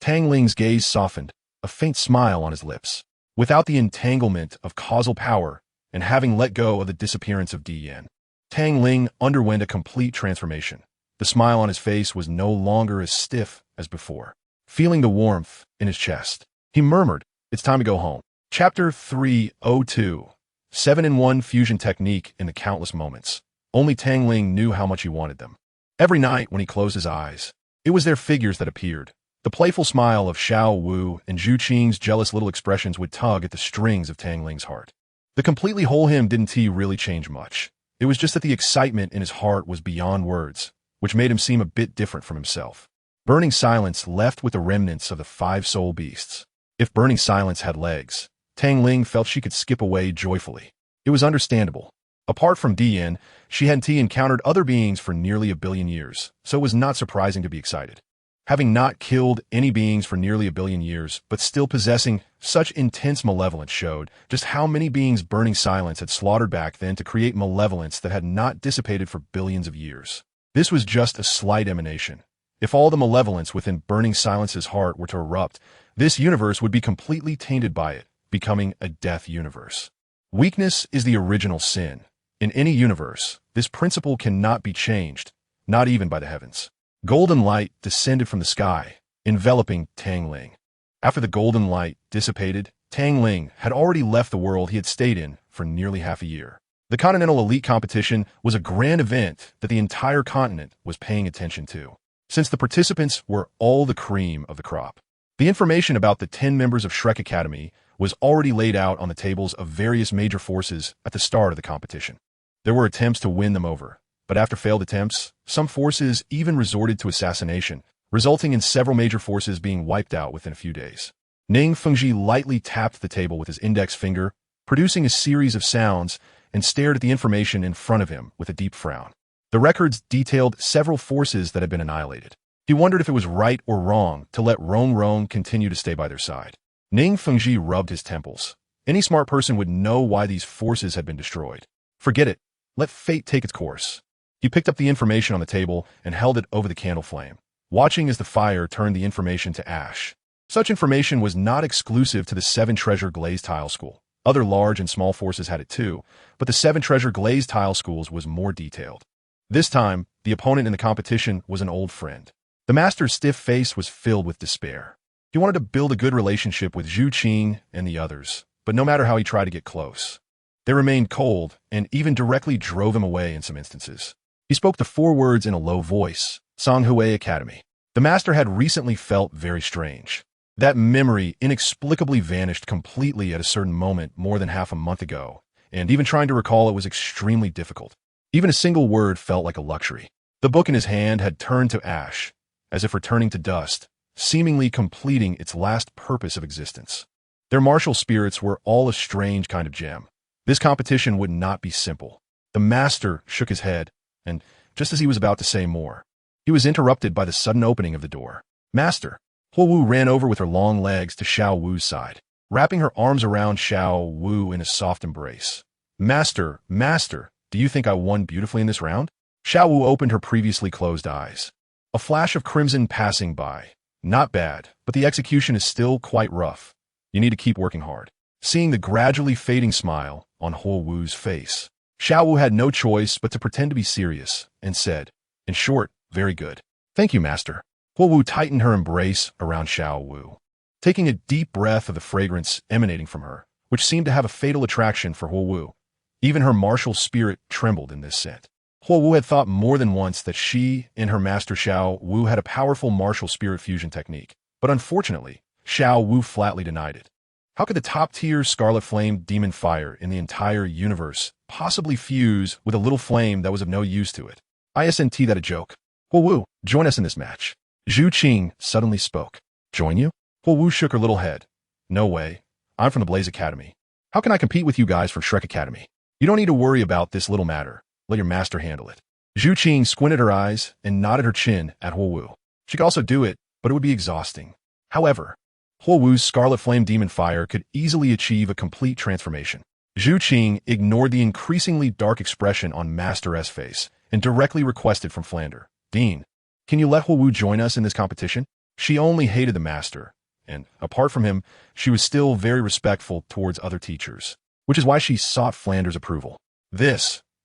Tang Ling's gaze softened, a faint smile on his lips. Without the entanglement of causal power and having let go of the disappearance of Dian, Tang Ling underwent a complete transformation. The smile on his face was no longer as stiff as before. Feeling the warmth in his chest, he murmured, "It's time to go home." Chapter 302. 7-in-1 Fusion Technique in the Countless Moments. Only Tang Ling knew how much he wanted them. Every night when he closed his eyes, it was their figures that appeared. The playful smile of Xiao Wu and Zhu Qing's jealous little expressions would tug at the strings of Tang Ling's heart. The completely whole him didn't really change much. It was just that the excitement in his heart was beyond words, which made him seem a bit different from himself. Burning Silence left with the remnants of the 5 soul beasts. If Burning Silence had legs, Tang Ling felt she could skip away joyfully. It was understandable. Apart from Dian, she hadn't encountered other beings for nearly 1 billion years, so it was not surprising to be excited. Having not killed any beings for nearly 1 billion years, but still possessing such intense malevolence showed just how many beings Burning Silence had slaughtered back then to create malevolence that had not dissipated for billions of years. This was just a slight emanation. If all the malevolence within Burning Silence's heart were to erupt, this universe would be completely tainted by it, becoming a death universe. Weakness is the original sin. In any universe, this principle cannot be changed, not even by the heavens. Golden light descended from the sky, enveloping Tang Ling. After the golden light dissipated, Tang Ling had already left the world he had stayed in for nearly half a year. The Continental Elite Competition was a grand event that the entire continent was paying attention to, since the participants were all the cream of the crop. The information about the 10 members of Shrek Academy was already laid out on the tables of various major forces at the start of the competition. There were attempts to win them over, but after failed attempts, some forces even resorted to assassination, resulting in several major forces being wiped out within a few days. Xunji lightly tapped the table with his index finger, producing a series of sounds, and stared at the information in front of him with a deep frown. The records detailed several forces that had been annihilated. He wondered if it was right or wrong to let Rong continue to stay by their side. Xunji rubbed his temples. Any smart person would know why these forces had been destroyed. Forget it. Let fate take its course. He picked up the information on the table and held it over the candle flame, watching as the fire turned the information to ash. Such information was not exclusive to the 7 Treasure Glazed Tile School. Other large and small forces had it too, but the 7 Treasure Glazed Tile Schools was more detailed. This time, the opponent in the competition was an old friend. The master's stiff face was filled with despair. He wanted to build a good relationship with Zhu Qing and the others, but no matter how he tried to get close, they remained cold and even directly drove him away in some instances. He spoke the 4 words in a low voice, Songhui Academy. The master had recently felt very strange. That memory inexplicably vanished completely at a certain moment more than half a month ago, and even trying to recall it was extremely difficult. Even a single word felt like a luxury. The book in his hand had turned to ash, as if returning to dust, seemingly completing its last purpose of existence. Their martial spirits were all a strange kind of gem. This competition would not be simple. The master shook his head, and just as he was about to say more, he was interrupted by the sudden opening of the door. Master! Huo Wu ran over with her long legs to Xiao Wu's side, wrapping her arms around Xiao Wu in a soft embrace. Master, do you think I won beautifully in this round? Xiao Wu opened her previously closed eyes. A flash of crimson passing by. Not bad, but the execution is still quite rough. You need to keep working hard. Seeing the gradually fading smile on Huo Wu's face, Xiao Wu had no choice but to pretend to be serious and said, in short, very good. Thank you, master. Huo Wu tightened her embrace around Xiao Wu, taking a deep breath of the fragrance emanating from her, which seemed to have a fatal attraction for Huo Wu. Even her martial spirit trembled in this scent. Huo Wu had thought more than once that she and her master Xiao Wu had a powerful martial spirit fusion technique, but unfortunately, Xiao Wu flatly denied it. How could the top-tier Scarlet Flame demon fire in the entire universe possibly fuse with a little flame that was of no use to it? Isn't that a joke? Huo Wu, join us in this match. Zhu Qing suddenly spoke. Join you? Huo Wu shook her little head. No way. I'm from the Blaze Academy. How can I compete with you guys from Shrek Academy? You don't need to worry about this little matter. Let your master handle it. Zhu Qing squinted her eyes and nodded her chin at Huo Wu. She could also do it, but it would be exhausting. However, Huo Wu's Scarlet Flame Demon Fire could easily achieve a complete transformation. Zhu Qing ignored the increasingly dark expression on Master S' face and directly requested from Flander, Dean, can you let Huo Wu join us in this competition? She only hated the master, and apart from him, she was still very respectful towards other teachers, which is why she sought Flander's approval.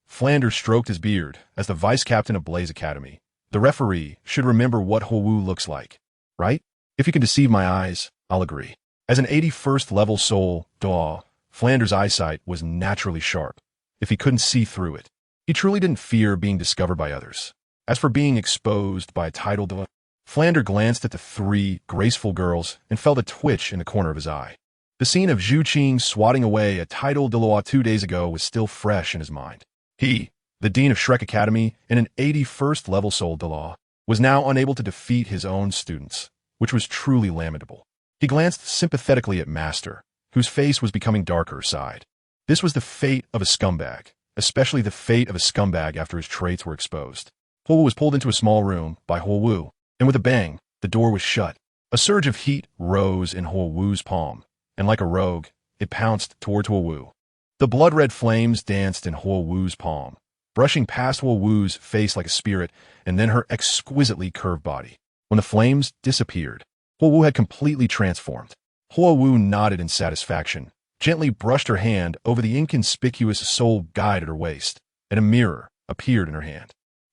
Flanders stroked his beard as the vice captain of Blaze Academy. The referee should remember what Huo Wu looks like, right? If you can deceive my eyes, I'll agree. As an 81st level soul, Dalu, Flander's eyesight was naturally sharp, if he couldn't see through it. He truly didn't fear being discovered by others. As for being exposed by a title Dalu, Flander glanced at the three graceful girls and felt a twitch in the corner of his eye. The scene of Zhu Qing swatting away a title Dalu 2 days ago was still fresh in his mind. He, the dean of Shrek Academy and an 81st level soul Dalu, was now unable to defeat his own students, which was truly lamentable. He glanced sympathetically at Master, whose face was becoming darker, sighed. This was the fate of a scumbag, especially the fate of a scumbag after his traits were exposed. Huowu was pulled into a small room by Huowu, and with a bang, the door was shut. A surge of heat rose in Huowu's palm, and like a rogue, it pounced toward Huowu. The blood-red flames danced in Huowu's palm, brushing past Huowu's face like a spirit, and then her exquisitely curved body. When the flames disappeared, Huowu had completely transformed. Huowu nodded in satisfaction, gently brushed her hand over the inconspicuous soul guide at her waist, and a mirror appeared in her hand.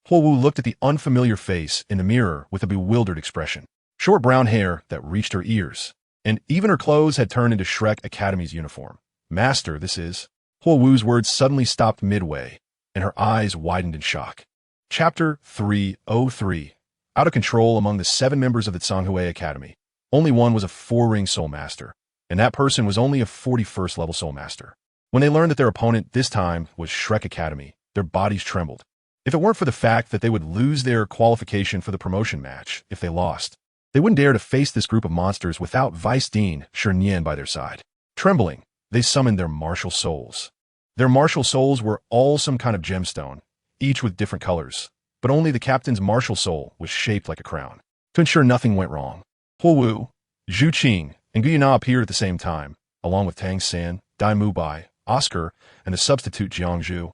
Huowu looked at the unfamiliar face in the mirror with a bewildered expression. Short brown hair that reached her ears, and even her clothes had turned into Shrek Academy's uniform. Master, this is. Huowu's words suddenly stopped midway, and her eyes widened in shock. Chapter 303. Out of control among the 7 members of the Songhue Academy. Only one was a 4-ring soul master, and that person was only a 41st level soul master. When they learned that their opponent this time was Shrek Academy, their bodies trembled. If it weren't for the fact that they would lose their qualification for the promotion match if they lost, they wouldn't dare to face this group of monsters without Vice Dean Xunji by their side. Trembling, they summoned their martial souls. Their martial souls were all some kind of gemstone, each with different colors, but only the captain's martial soul was shaped like a crown. To ensure nothing went wrong, Huowu, Zhu Qing, and Qian appeared at the same time, along with Tang San, Dai Mubai, Oscar, and the substitute Jiangzhu.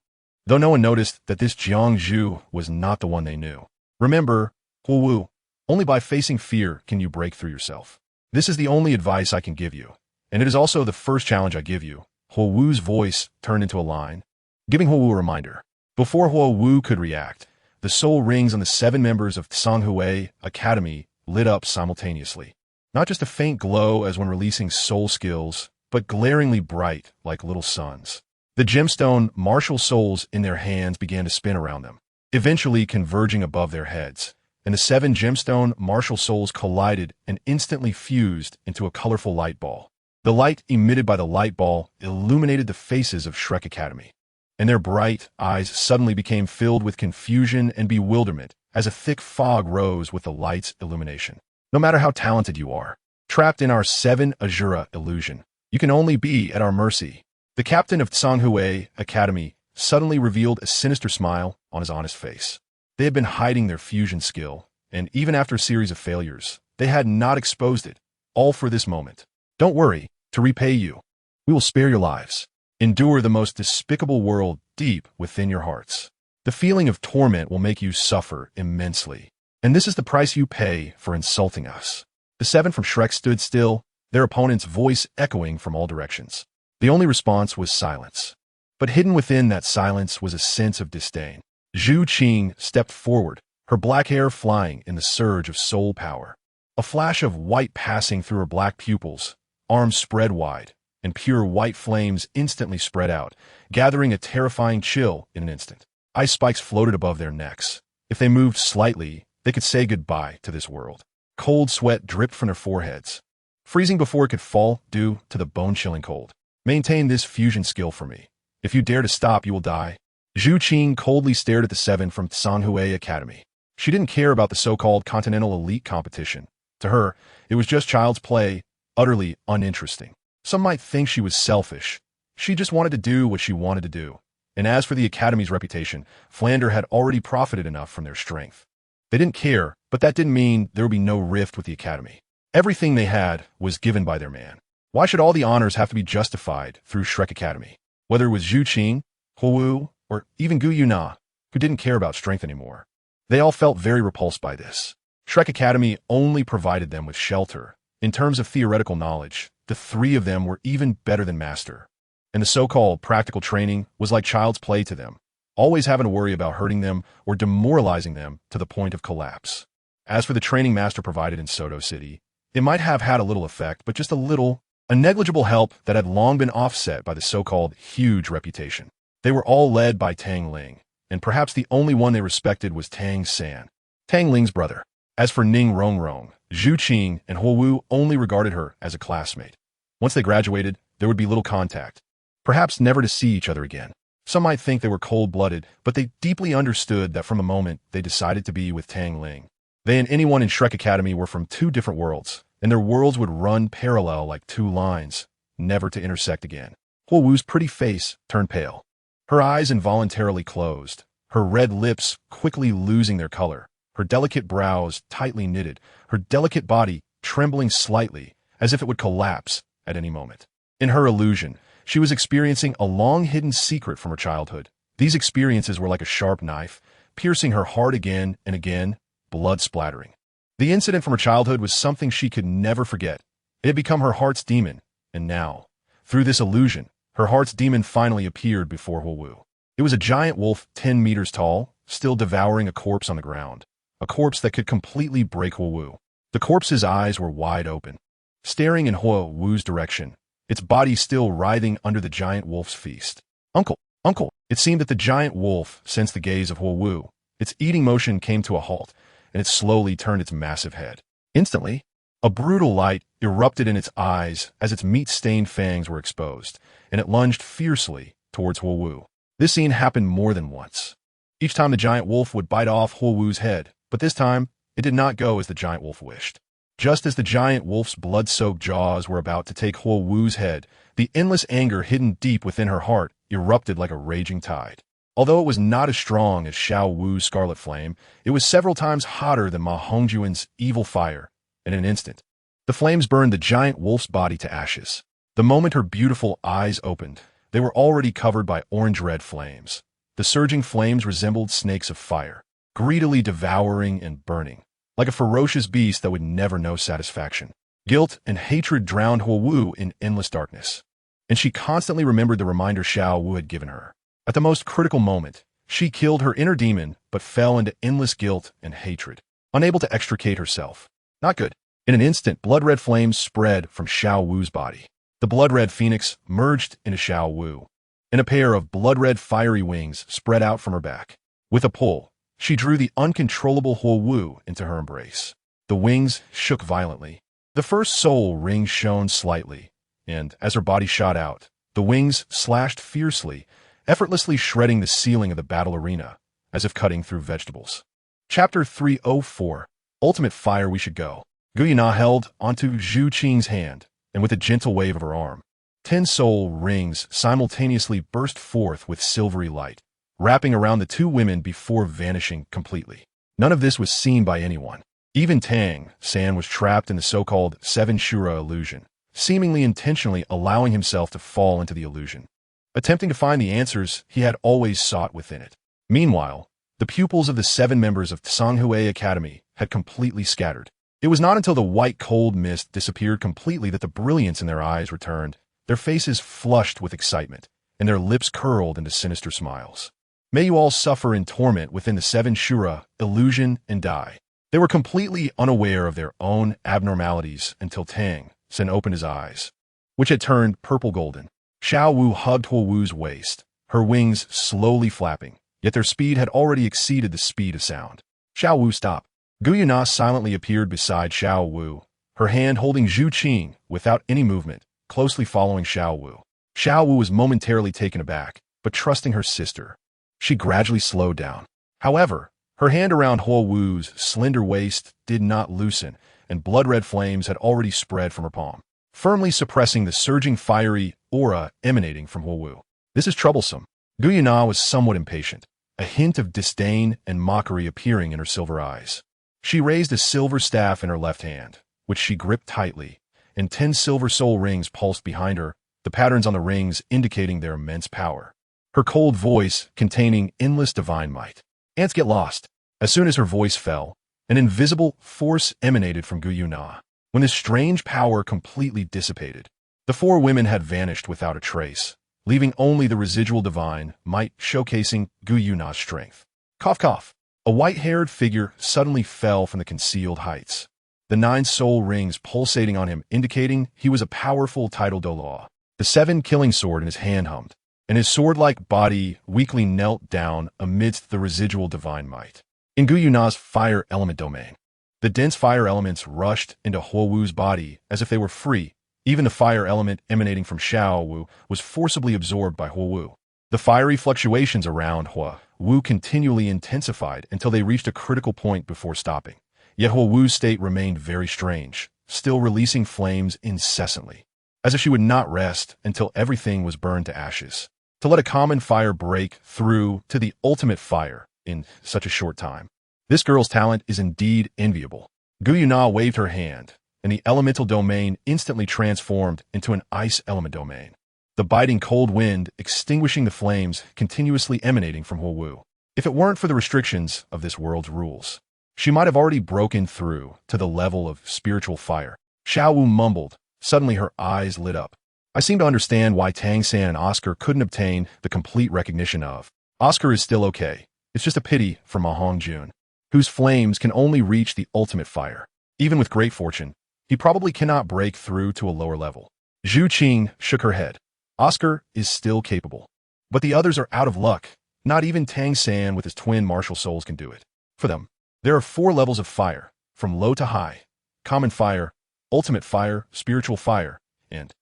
Though no one noticed that this Jiangzhu was not the one they knew. Remember, Huowu, only by facing fear can you break through yourself. This is the only advice I can give you, and it is also the first challenge I give you. Huowu's voice turned into a line, giving Huowu a reminder. Before Huowu could react, the soul rings on the 7 members of Songhue Academy lit up simultaneously. Not just a faint glow as when releasing soul skills, but glaringly bright like little suns. The gemstone martial souls in their hands began to spin around them, eventually converging above their heads, and the 7 gemstone martial souls collided and instantly fused into a colorful light ball. The light emitted by the light ball illuminated the faces of Shrek Academy, and their bright eyes suddenly became filled with confusion and bewilderment as a thick fog rose with the light's illumination. No matter how talented you are, trapped in our 7 Azura illusion, you can only be at our mercy. The captain of Songhue Academy suddenly revealed a sinister smile on his honest face. They had been hiding their fusion skill, and even after a series of failures, they had not exposed it, all for this moment. Don't worry, to repay you, we will spare your lives. Endure the most despicable world deep within your hearts. The feeling of torment will make you suffer immensely, and this is the price you pay for insulting us. The 7 from Shrek stood still, their opponent's voice echoing from all directions. The only response was silence. But hidden within that silence was a sense of disdain. Zhu Qing stepped forward, her black hair flying in the surge of soul power. A flash of white passing through her black pupils, arms spread wide, and pure white flames instantly spread out, gathering a terrifying chill in an instant. Ice spikes floated above their necks. If they moved slightly, they could say goodbye to this world. Cold sweat dripped from their foreheads, freezing before it could fall due to the bone-chilling cold. Maintain this fusion skill for me. If you dare to stop, you will die. Zhu Qing coldly stared at the 7 from Songhue Academy. She didn't care about the so-called Continental Elite competition. To her, it was just child's play, utterly uninteresting. Some might think she was selfish. She just wanted to do what she wanted to do. And as for the Academy's reputation, Flander had already profited enough from their strength. They didn't care, but that didn't mean there would be no rift with the Academy. Everything they had was given by their man. Why should all the honors have to be justified through Shrek Academy? Whether it was Zhu Qing, Huowu, or even Gu Yuna, who didn't care about strength anymore. They all felt very repulsed by this. Shrek Academy only provided them with shelter. In terms of theoretical knowledge, the 3 of them were even better than Master. And the so-called practical training was like child's play to them, always having to worry about hurting them or demoralizing them to the point of collapse. As for the training Master provided in Soto City, it might have had a little effect, but just a little. a negligible help that had long been offset by the so-called huge reputation. They were all led by Tang Ling, and perhaps the only one they respected was Tang San, Tang Ling's brother. As for Ning Rongrong, Zhu Qing and Huo Wu only regarded her as a classmate. Once they graduated, there would be little contact, perhaps never to see each other again. Some might think they were cold-blooded, but they deeply understood that from the moment they decided to be with Tang Ling. They and anyone in Shrek Academy were from two different worlds, and their worlds would run parallel like two lines, never to intersect again. Huo Wu's pretty face turned pale. Her eyes involuntarily closed, her red lips quickly losing their color, her delicate brows tightly knitted, her delicate body trembling slightly, as if it would collapse at any moment. In her illusion, she was experiencing a long-hidden secret from her childhood. These experiences were like a sharp knife, piercing her heart again and again, blood splattering. The incident from her childhood was something she could never forget. It had become her heart's demon, and now, through this illusion, her heart's demon finally appeared before Huo Wu. It was a giant wolf 10 meters tall, still devouring a corpse on the ground. A corpse that could completely break Huo Wu. The corpse's eyes were wide open, staring in Huo Wu's direction, its body still writhing under the giant wolf's feast. Uncle! Uncle! It seemed that the giant wolf sensed the gaze of Huo Wu. Its eating motion came to a halt, and it slowly turned its massive head. Instantly, a brutal light erupted in its eyes as its meat-stained fangs were exposed, and it lunged fiercely towards Huo Wu. This scene happened more than once. Each time the giant wolf would bite off Huo Wu's head, but this time, it did not go as the giant wolf wished. Just as the giant wolf's blood-soaked jaws were about to take Huo Wu's head, the endless anger hidden deep within her heart erupted like a raging tide. Although it was not as strong as Xiao Wu's scarlet flame, it was several times hotter than Ma Hongjuan's evil fire. In an instant, the flames burned the giant wolf's body to ashes. The moment her beautiful eyes opened, they were already covered by orange-red flames. The surging flames resembled snakes of fire, greedily devouring and burning, like a ferocious beast that would never know satisfaction. Guilt and hatred drowned Huo Wu in endless darkness, and she constantly remembered the reminder Xiao Wu had given her. At the most critical moment, she killed her inner demon but fell into endless guilt and hatred, unable to extricate herself. Not good. In an instant, blood-red flames spread from Xiao Wu's body. The blood-red phoenix merged into Xiao Wu, and a pair of blood-red fiery wings spread out from her back. With a pull, she drew the uncontrollable Huo Wu into her embrace. The wings shook violently. The first soul ring shone slightly, and as her body shot out, the wings slashed fiercely, effortlessly shredding the ceiling of the battle arena, as if cutting through vegetables. Chapter 304. Ultimate Fire We Should Go. Gu Yina held onto Zhu Qing's hand, and with a gentle wave of her arm, 10 soul rings simultaneously burst forth with silvery light, wrapping around the two women before vanishing completely. None of this was seen by anyone. Even Tang San was trapped in the so-called Seven Shura illusion, seemingly intentionally allowing himself to fall into the illusion, attempting to find the answers he had always sought within it. Meanwhile, the pupils of the 7 members of Tsanghui Academy had completely scattered. It was not until the white cold mist disappeared completely that the brilliance in their eyes returned, their faces flushed with excitement, and their lips curled into sinister smiles. May you all suffer in torment within the 7 Shura, illusion, and die. They were completely unaware of their own abnormalities until Tang San opened his eyes, which had turned purple-golden. Xiao Wu hugged Huo Wu's waist, her wings slowly flapping, yet their speed had already exceeded the speed of sound. Xiao Wu stopped. Gu Yuna silently appeared beside Xiao Wu, her hand holding Zhu Qing without any movement, closely following Xiao Wu. Xiao Wu was momentarily taken aback, but trusting her sister, she gradually slowed down. However, her hand around Huo Wu's slender waist did not loosen, and blood-red flames had already spread from her palm, firmly suppressing the surging fiery aura emanating from Huo Wu. This is troublesome. Gu Yuna was somewhat impatient, a hint of disdain and mockery appearing in her silver eyes. She raised a silver staff in her left hand, which she gripped tightly, and 10 silver soul rings pulsed behind her, the patterns on the rings indicating their immense power. Her cold voice containing endless divine might. Ants get lost. As soon as her voice fell, an invisible force emanated from Gu Yuna. When this strange power completely dissipated, the 4 women had vanished without a trace, leaving only the residual divine might showcasing Gu Yuna's strength. Cough cough. A white-haired figure suddenly fell from the concealed heights. the 9 soul rings pulsating on him, indicating he was a powerful title Douluo. The 7 killing sword in his hand hummed, and his sword-like body weakly knelt down amidst the residual divine might. In Gu Yuna's fire element domain, the dense fire elements rushed into Huo Wu's body as if they were free. Even the fire element emanating from Xiao Wu was forcibly absorbed by Huo Wu. The fiery fluctuations around Huo Wu continually intensified until they reached a critical point before stopping. Yet Huo Wu's state remained very strange, still releasing flames incessantly, as if she would not rest until everything was burned to ashes. To let a common fire break through to the ultimate fire in such a short time. This girl's talent is indeed enviable. Gu Yuna waved her hand, and the elemental domain instantly transformed into an ice element domain. The biting cold wind extinguishing the flames continuously emanating from Huo Wu. If it weren't for the restrictions of this world's rules, she might have already broken through to the level of spiritual fire. Xiao Wu mumbled. Suddenly her eyes lit up. I seem to understand why Tang San and Oscar couldn't obtain the complete recognition of. Oscar is still okay. It's just a pity for Ma Hongjun, whose flames can only reach the ultimate fire. Even with great fortune, he probably cannot break through to a lower level. Zhu Qing shook her head. Oscar is still capable. But the others are out of luck. Not even Tang San with his twin martial souls can do it. For them, there are 4 levels of fire, from low to high. Common fire, ultimate fire, spiritual fire, and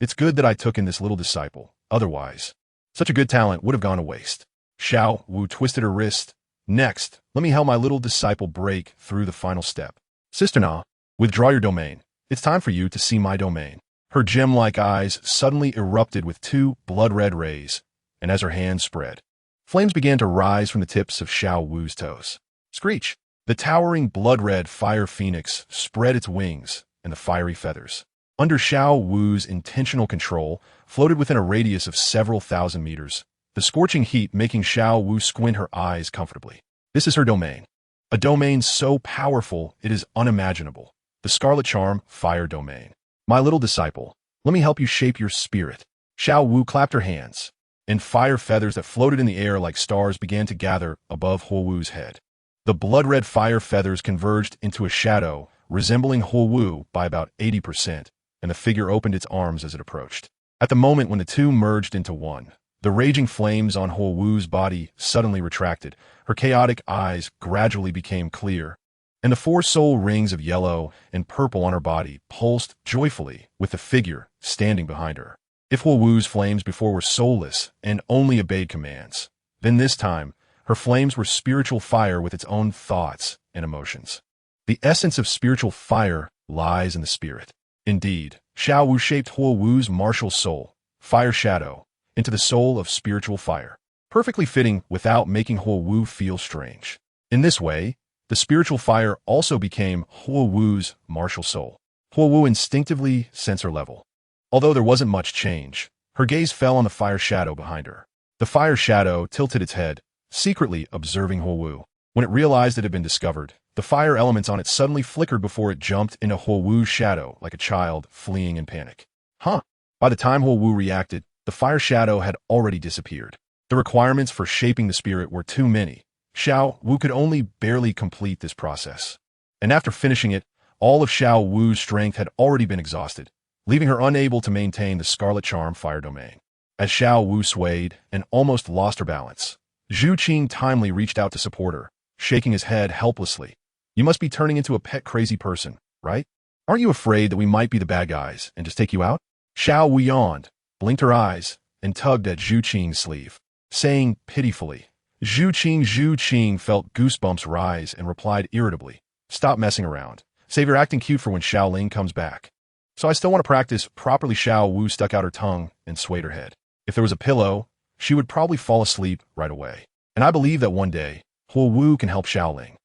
it's good that I took in this little disciple. Otherwise, such a good talent would have gone to waste. Xiao Wu twisted her wrist. Next, let me help my little disciple break through the final step. Sister Na, withdraw your domain. It's time for you to see my domain. Her gem-like eyes suddenly erupted with 2 blood-red rays, and as her hands spread, flames began to rise from the tips of Xiao Wu's toes. Screech! The towering blood-red fire phoenix spread its wings, and the fiery feathers, under Xiao Wu's intentional control, floated within a radius of several thousand meters, the scorching heat making Xiao Wu squint her eyes comfortably. This is her domain. A domain so powerful it is unimaginable. The Scarlet Charm Fire Domain. My little disciple, let me help you shape your spirit. Xiao Wu clapped her hands, and fire feathers that floated in the air like stars began to gather above Huo Wu's head. The blood-red fire feathers converged into a shadow, resembling Huo Wu by about 80%, and the figure opened its arms as it approached. At the moment when the two merged into one, the raging flames on Huo Wu's body suddenly retracted, her chaotic eyes gradually became clear, and the 4 soul rings of yellow and purple on her body pulsed joyfully with the figure standing behind her. If Huo Wu's flames before were soulless and only obeyed commands, then this time, her flames were spiritual fire with its own thoughts and emotions. The essence of spiritual fire lies in the spirit. Indeed, Xiao Wu shaped Huo Wu's martial soul, Fire Shadow, into the soul of spiritual fire, perfectly fitting without making Huo Wu feel strange. In this way, the spiritual fire also became Huo Wu's martial soul. Huo Wu instinctively sensed her level. Although there wasn't much change, her gaze fell on the fire shadow behind her. The fire shadow tilted its head, secretly observing Huo Wu. When it realized it had been discovered, the fire elements on it suddenly flickered before it jumped into Huo Wu's shadow like a child fleeing in panic. By the time Huo Wu reacted, the fire shadow had already disappeared. The requirements for shaping the spirit were too many. Xiao Wu could only barely complete this process. And after finishing it, all of Xiao Wu's strength had already been exhausted, leaving her unable to maintain the Scarlet Charm Fire Domain. As Xiao Wu swayed and almost lost her balance, Zhu Qing timely reached out to support her, shaking his head helplessly. You must be turning into a pet crazy person, right? Aren't you afraid that we might be the bad guys and just take you out? Xiao Wu yawned, blinked her eyes, and tugged at Zhu Qing's sleeve, saying pitifully. Zhu Qing felt goosebumps rise and replied irritably, Stop messing around. Save your acting cute for when Xiaoling comes back. So I still want to practice properly. Xiao Wu stuck out her tongue and swayed her head. If there was a pillow, she would probably fall asleep right away. And I believe that one day, Huo Wu can help Xiaoling.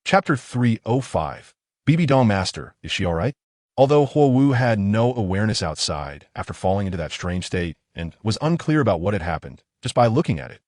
Chapter 305. BB Dong Master, is she alright? Although Huo Wu had no awareness outside after falling into that strange state and was unclear about what had happened, just by looking at it,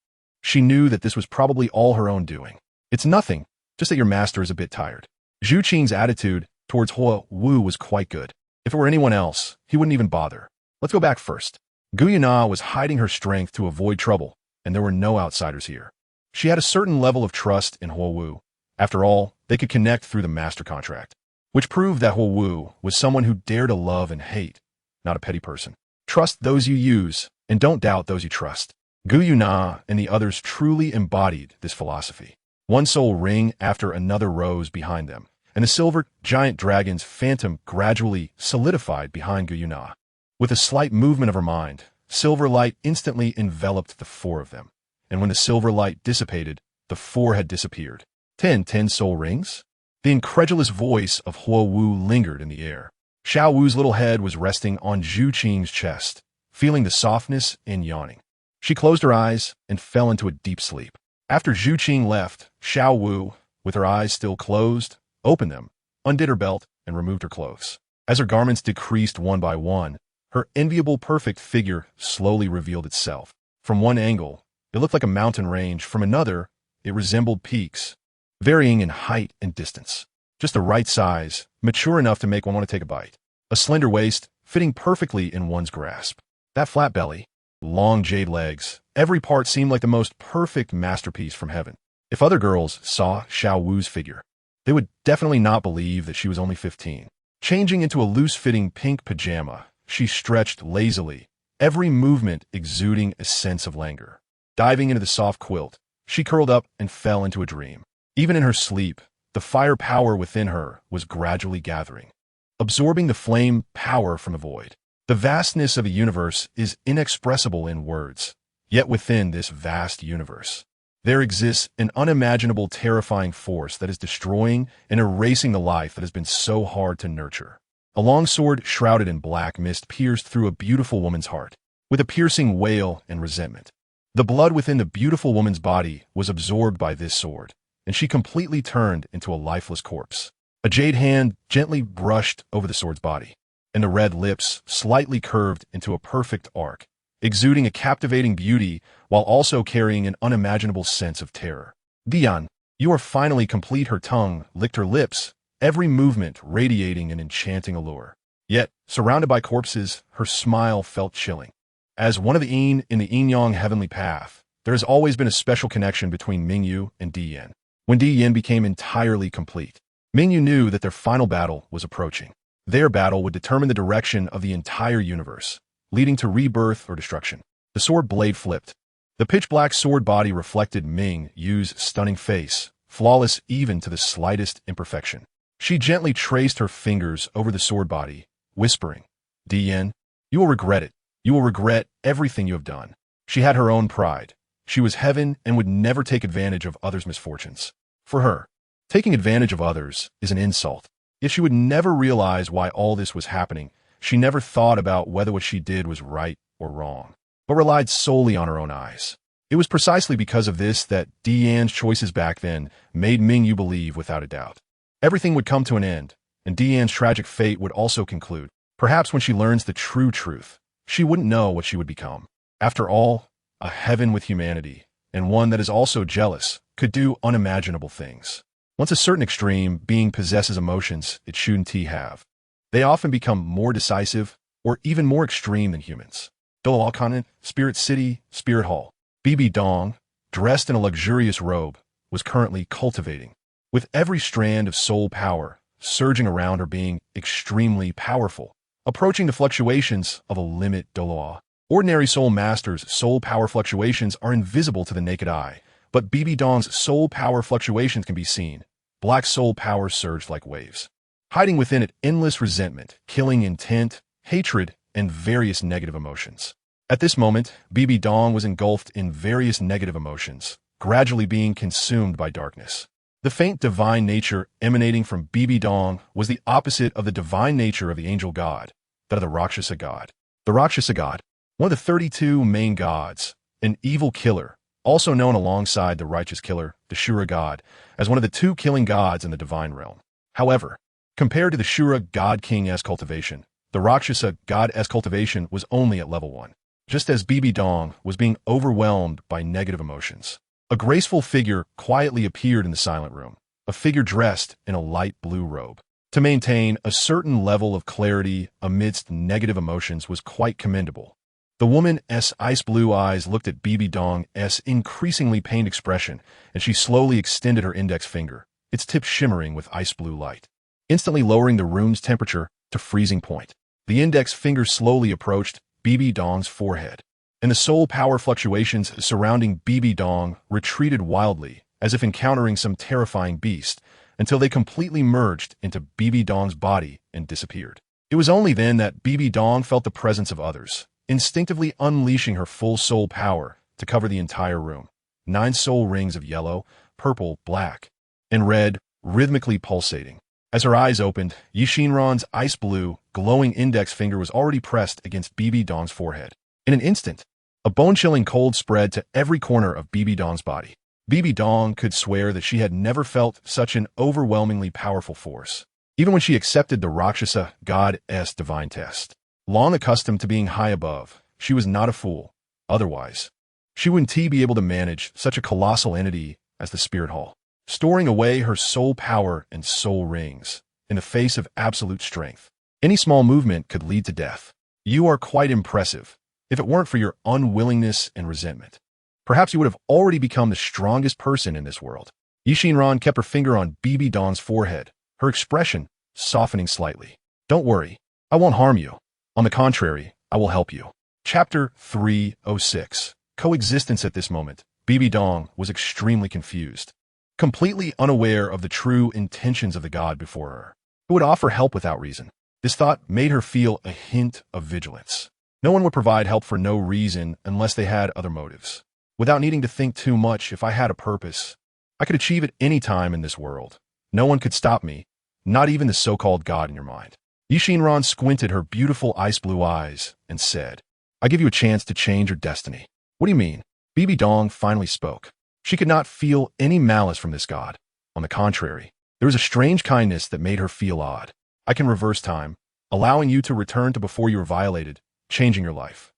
she knew that this was probably all her own doing. It's nothing, just that your master is a bit tired. Zhu Qing's attitude towards Huo Wu was quite good. If it were anyone else, he wouldn't even bother. Let's go back first. Gu Yuna was hiding her strength to avoid trouble, and there were no outsiders here. She had a certain level of trust in Huo Wu. After all, they could connect through the master contract. which proved that Huo Wu was someone who dared to love and hate, not a petty person. Trust those you use, and don't doubt those you trust. Gu Yuna and the others truly embodied this philosophy. One soul ring after another rose behind them, and the silver giant dragon's phantom gradually solidified behind Gu Yuna. With a slight movement of her mind, silver light instantly enveloped the four of them, and when the silver light dissipated, the four had disappeared. 10 soul rings? The incredulous voice of Huo Wu lingered in the air. Xiao Wu's little head was resting on Zhu Qing's chest, feeling the softness and yawning. She closed her eyes and fell into a deep sleep. After Zhu Qing left, Xiao Wu, with her eyes still closed, opened them, undid her belt, and removed her clothes. As her garments decreased one by one, her enviable perfect figure slowly revealed itself. From one angle, it looked like a mountain range. From another, it resembled peaks, varying in height and distance. Just the right size, mature enough to make one want to take a bite. A slender waist, fitting perfectly in one's grasp. That flat belly, long jade legs, every part seemed like the most perfect masterpiece from heaven. If other girls saw Xiao Wu's figure, they would definitely not believe that she was only 15. Changing into a loose-fitting pink pajama, she stretched lazily, every movement exuding a sense of languor. Diving into the soft quilt, she curled up and fell into a dream. Even in her sleep, the fire power within her was gradually gathering, absorbing the flame power from the void. The vastness of a universe is inexpressible in words, yet within this vast universe, there exists an unimaginable terrifying force that is destroying and erasing the life that has been so hard to nurture. A long sword shrouded in black mist pierced through a beautiful woman's heart, with a piercing wail and resentment. The blood within the beautiful woman's body was absorbed by this sword, and she completely turned into a lifeless corpse. A jade hand gently brushed over the sword's body, and the red lips slightly curved into a perfect arc, exuding a captivating beauty while also carrying an unimaginable sense of terror. Dian, you are finally complete. Her tongue licked her lips, every movement radiating an enchanting allure. Yet, surrounded by corpses, her smile felt chilling. As one of the Yin in the Yin-Yang heavenly path, there has always been a special connection between Mingyu and Dian. When Dian became entirely complete, Mingyu knew that their final battle was approaching. Their battle would determine the direction of the entire universe, leading to rebirth or destruction. The sword blade flipped. The pitch-black sword body reflected Ming Yu's stunning face, flawless even to the slightest imperfection. She gently traced her fingers over the sword body, whispering, Dian, you will regret it. You will regret everything you have done. She had her own pride. She was heaven and would never take advantage of others' misfortunes. For her, taking advantage of others is an insult. Yet she would never realize why all this was happening. She never thought about whether what she did was right or wrong, but relied solely on her own eyes. It was precisely because of this that Dian's choices back then made Mingyu believe without a doubt. Everything would come to an end, and Dian's tragic fate would also conclude. Perhaps when she learns the true truth, she wouldn't know what she would become. After all, a heaven with humanity, and one that is also jealous, could do unimaginable things. Once a certain extreme being possesses emotions it shouldn't have, they often become more decisive or even more extreme than humans. Douluo Continent, Spirit City, Spirit Hall. Bibi Dong, dressed in a luxurious robe, was currently cultivating, with every strand of soul power surging around her being extremely powerful, approaching the fluctuations of a limit. Douluo. Ordinary soul masters' soul power fluctuations are invisible to the naked eye, but Bibi Dong's soul power fluctuations can be seen. Black soul power surged like waves, hiding within it endless resentment, killing intent, hatred, and various negative emotions. At this moment, Bibi Dong was engulfed in various negative emotions, gradually being consumed by darkness. The faint divine nature emanating from Bibi Dong was the opposite of the divine nature of the angel god, that of the Rakshasa god. The Rakshasa god, one of the 32 main gods, an evil killer, also known alongside the righteous killer, the Shura god, as one of the two killing gods in the divine realm. However, compared to the Shura god-king-esque cultivation, the Rakshasa god-esque cultivation was only at level 1. Just as Bibi Dong was being overwhelmed by negative emotions, a graceful figure quietly appeared in the silent room, a figure dressed in a light blue robe. To maintain a certain level of clarity amidst negative emotions was quite commendable. The woman's ice blue eyes looked at Bibi Dong's increasingly pained expression, and she slowly extended her index finger, its tip shimmering with ice blue light. instantly lowering the room's temperature to freezing point. The index finger slowly approached BB Dong's forehead, and the soul power fluctuations surrounding BB Dong retreated wildly, as if encountering some terrifying beast, until they completely merged into BB Dong's body and disappeared. It was only then that BB Dong felt the presence of others, instinctively unleashing her full soul power to cover the entire room. 9 soul rings of yellow, purple, black, and red, rhythmically pulsating. As her eyes opened, Yixinran's ice blue, glowing index finger was already pressed against BB Dong's forehead. In an instant, a bone-chilling cold spread to every corner of BB Dong's body. BB Dong could swear that she had never felt such an overwhelmingly powerful force, even when she accepted the Rakshasa God's divine test. Long accustomed to being high above, she was not a fool. Otherwise, she wouldn't be able to manage such a colossal entity as the Spirit Hall, storing away her soul power and soul rings in the face of absolute strength. Any small movement could lead to death. You are quite impressive, if it weren't for your unwillingness and resentment. Perhaps you would have already become the strongest person in this world. Yixinran kept her finger on BB Dong's forehead, her expression softening slightly. Don't worry, I won't harm you. On the contrary, I will help you. Chapter 306. Coexistence. At this moment, BB Dong was extremely confused, completely unaware of the true intentions of the god before her, who would offer help without reason. This thought made her feel a hint of vigilance. No one would provide help for no reason unless they had other motives. Without needing to think too much, if I had a purpose, I could achieve it any time in this world. No one could stop me, not even the so-called god in your mind. Yixinran squinted her beautiful ice blue eyes and said, I give you a chance to change your destiny. What do you mean? BB Dong finally spoke. She could not feel any malice from this god. On the contrary, there was a strange kindness that made her feel odd. I can reverse time, allowing you to return to before you were violated, changing your life.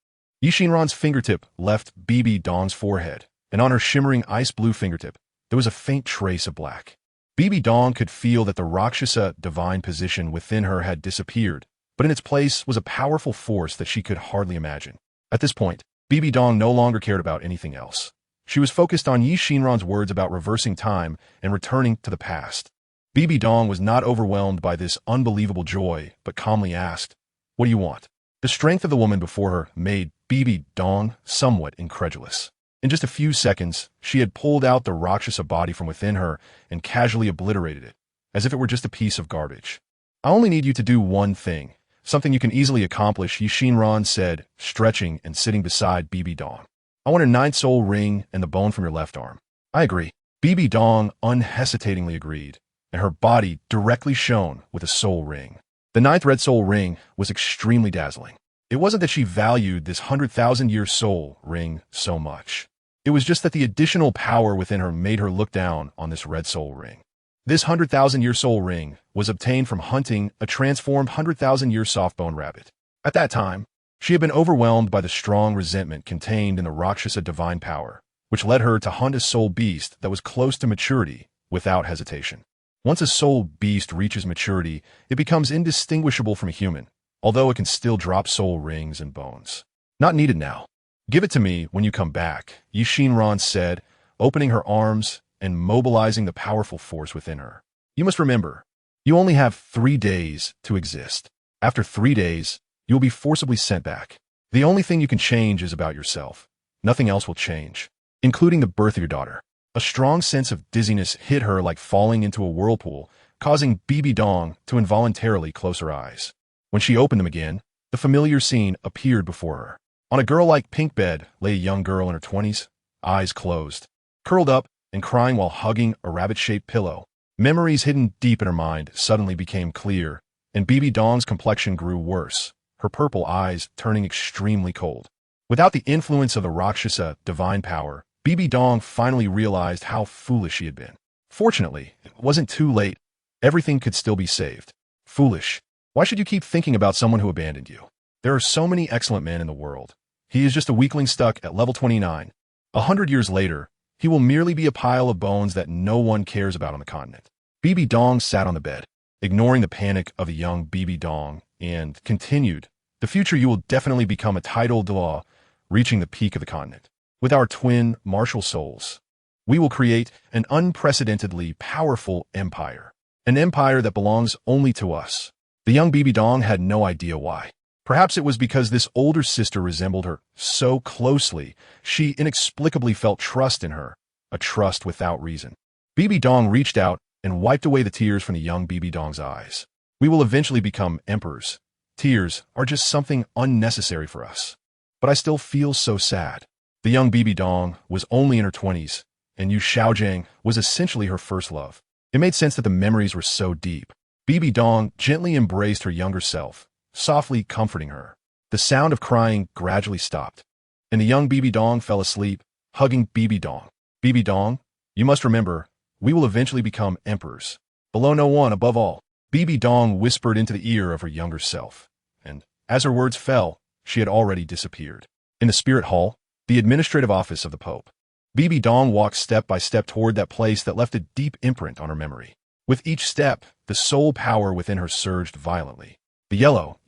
Yixinran's fingertip left BB Dong's forehead, and on her shimmering ice blue fingertip, there was a faint trace of black. BB Dong could feel that the Rakshasa divine position within her had disappeared, but in its place was a powerful force that she could hardly imagine. At this point, BB Dong no longer cared about anything else. She was focused on Yixinran's words about reversing time and returning to the past. BB Dong was not overwhelmed by this unbelievable joy, but calmly asked, What do you want? The strength of the woman before her made BB Dong somewhat incredulous. In just a few seconds, she had pulled out the Rakshasa body from within her and casually obliterated it, as if it were just a piece of garbage. I only need you to do one thing, something you can easily accomplish, Yixinran said, stretching and sitting beside BB Dong. I want a 9th soul ring and the bone from your left arm. I agree. BB Dong unhesitatingly agreed, and her body directly shone with a soul ring. The 9th red soul ring was extremely dazzling. It wasn't that she valued this 100,000-year soul ring so much. It was just that the additional power within her made her look down on this red soul ring. This 100,000-year soul ring was obtained from hunting a transformed 100,000-year softbone rabbit. At that time, she had been overwhelmed by the strong resentment contained in the Rakshasa divine power, which led her to hunt a soul beast that was close to maturity without hesitation. Once a soul beast reaches maturity, it becomes indistinguishable from a human, although it can still drop soul rings and bones. Not needed now. Give it to me when you come back, Yixinran said, opening her arms and mobilizing the powerful force within her. You must remember, you only have 3 days to exist. After 3 days, you will be forcibly sent back. The only thing you can change is about yourself. Nothing else will change, including the birth of your daughter. A strong sense of dizziness hit her like falling into a whirlpool, causing BB Dong to involuntarily close her eyes. When she opened them again, the familiar scene appeared before her. On a girl-like pink bed lay a young girl in her 20s, eyes closed, curled up and crying while hugging a rabbit-shaped pillow. Memories hidden deep in her mind suddenly became clear, and BB Dong's complexion grew worse, her purple eyes turning extremely cold. Without the influence of the Rakshasa divine power, BB Dong finally realized how foolish she had been. Fortunately, it wasn't too late. Everything could still be saved. Foolish. Why should you keep thinking about someone who abandoned you? There are so many excellent men in the world. He is just a weakling stuck at level 29. 100 years later, he will merely be a pile of bones that no one cares about on the continent. BB Dong sat on the bed, ignoring the panic of the young BB Dong, and continued, The future you will definitely become a titled Dalu, reaching the peak of the continent. With our twin martial souls, we will create an unprecedentedly powerful empire. An empire that belongs only to us. The young Bibi Dong had no idea why. Perhaps it was because this older sister resembled her so closely, she inexplicably felt trust in her, a trust without reason. Bibi Dong reached out and wiped away the tears from the young Bibi Dong's eyes. We will eventually become emperors. Tears are just something unnecessary for us. But I still feel so sad. The young Bibi Dong was only in her 20s, and Yu Xiaojiang was essentially her first love. It made sense that the memories were so deep. Bibi Dong gently embraced her younger self, softly comforting her. The sound of crying gradually stopped, and the young Bibi Dong fell asleep, hugging Bibi Dong. Bibi Dong, you must remember, we will eventually become emperors. Below no one, above all. Bibi Dong whispered into the ear of her younger self, and as her words fell, she had already disappeared. In the spirit hall, the administrative office of the Pope, Bibi Dong walked step by step toward that place that left a deep imprint on her memory. With each step, the soul power within her surged violently. The yellow,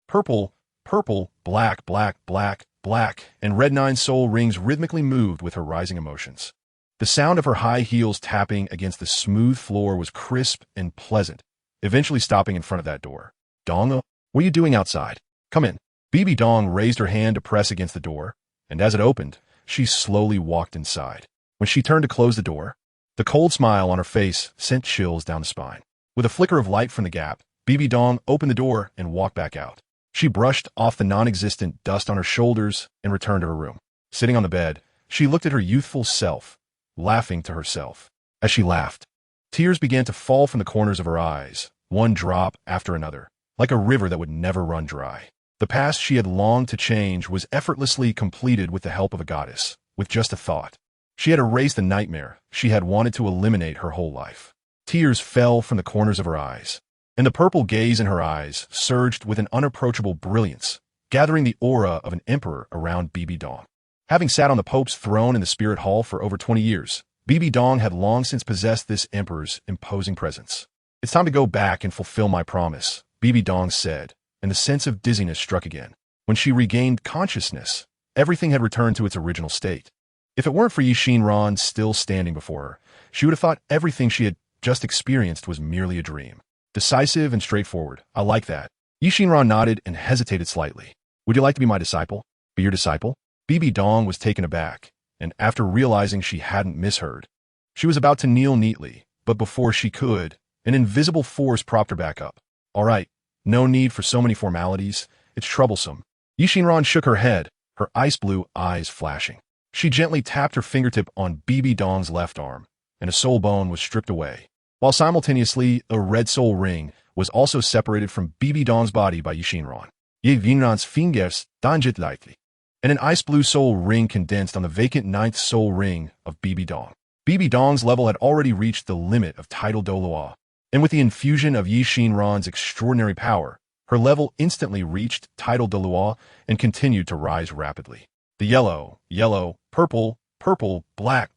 purple, black, and red 9 soul rings rhythmically moved with her rising emotions. The sound of her high heels tapping against the smooth floor was crisp and pleasant, eventually stopping in front of that door. Dong, what are you doing outside? Come in. Bibi Dong raised her hand to press against the door, and as it opened, she slowly walked inside. When she turned to close the door, the cold smile on her face sent chills down the spine. With a flicker of light from the gap, Bibi Dong opened the door and walked back out. She brushed off the non-existent dust on her shoulders and returned to her room. Sitting on the bed, she looked at her youthful self, laughing to herself. As she laughed, tears began to fall from the corners of her eyes, one drop after another, like a river that would never run dry. The past she had longed to change was effortlessly completed with the help of a goddess, with just a thought. She had erased the nightmare she had wanted to eliminate her whole life. Tears fell from the corners of her eyes, and the purple gaze in her eyes surged with an unapproachable brilliance, gathering the aura of an emperor around Bibi Dong. Having sat on the Pope's throne in the Spirit Hall for over 20 years, Bibi Dong had long since possessed this emperor's imposing presence. It's time to go back and fulfill my promise, Bibi Dong said, and the sense of dizziness struck again. When she regained consciousness, everything had returned to its original state. If it weren't for Yi Xinran still standing before her, she would have thought everything she had just experienced was merely a dream. Decisive and straightforward. I like that. Yi Xinran nodded and hesitated slightly. Would you like to be my disciple? Be your disciple? Bibi Dong was taken aback, and after realizing she hadn't misheard, she was about to kneel neatly, but before she could, an invisible force propped her back up. All right, no need for so many formalities. It's troublesome. Yi Xinran shook her head, her ice blue eyes flashing. She gently tapped her fingertip on Bibi Dong's left arm, and a soul bone was stripped away, while simultaneously a red soul ring was also separated from Bibi Dong's body by Yi Xinran. Ye Vinran's fingers danjit lightly, and an ice blue soul ring condensed on the vacant 9th soul ring of Bibi Dong. Bibi Dong's level had already reached the limit of tidal Douluo, and with the infusion of Yi Xinran's extraordinary power, her level instantly reached tidal Douluo and continued to rise rapidly. The yellow, purple, black,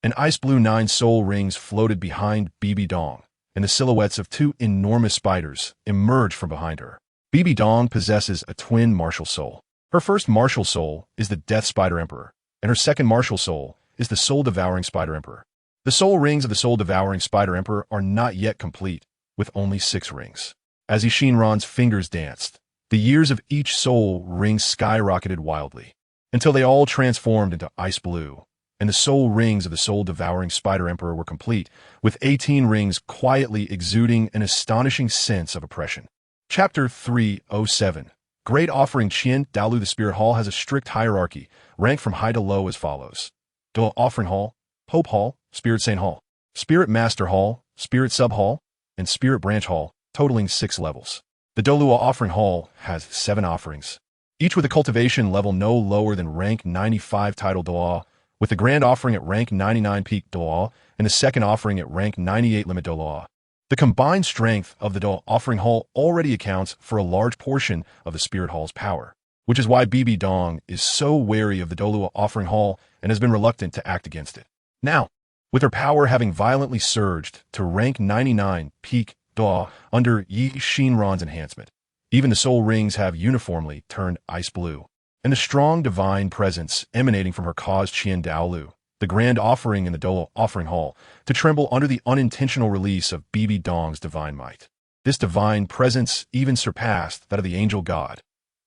and ice blue 9 soul rings floated behind Bibi Dong, and the silhouettes of 2 enormous spiders emerged from behind her. Bibi Dong possesses a twin martial soul. Her first martial soul is the Death Spider Emperor, and her second martial soul is the Soul-Devouring Spider Emperor. The soul rings of the Soul-Devouring Spider Emperor are not yet complete, with only 6 rings. As Yi Xinran's fingers danced, the years of each soul ring skyrocketed wildly, until they all transformed into ice blue, and the soul rings of the Soul-Devouring Spider Emperor were complete, with 18 rings quietly exuding an astonishing sense of oppression. Chapter 307. Great Offering. Qian, Dalu. The Spirit Hall has a strict hierarchy, ranked from high to low as follows. Douluo Offering Hall, Pope Hall, Spirit Saint Hall, Spirit Master Hall, Spirit Sub Hall, and Spirit Branch Hall, totaling 6 levels. The Douluo Offering Hall has 7 offerings, each with a cultivation level no lower than rank 95 tidal Douluo, with the Grand Offering at rank 99 peak Douluo, and the second offering at rank 98 limit Douluo. The combined strength of the Douluo Offering Hall already accounts for a large portion of the Spirit Hall's power, which is why Bibi Dong is so wary of the Douluo Offering Hall and has been reluctant to act against it. Now, with her power having violently surged to rank 99 peak Douluo under Yi Xinran's enhancement, even the soul rings have uniformly turned ice blue, and the strong divine presence emanating from her caused Qian Dalu, the grand offering in the Douluo offering hall, to tremble under the unintentional release of Bibi Dong's divine might. This divine presence even surpassed that of the angel god.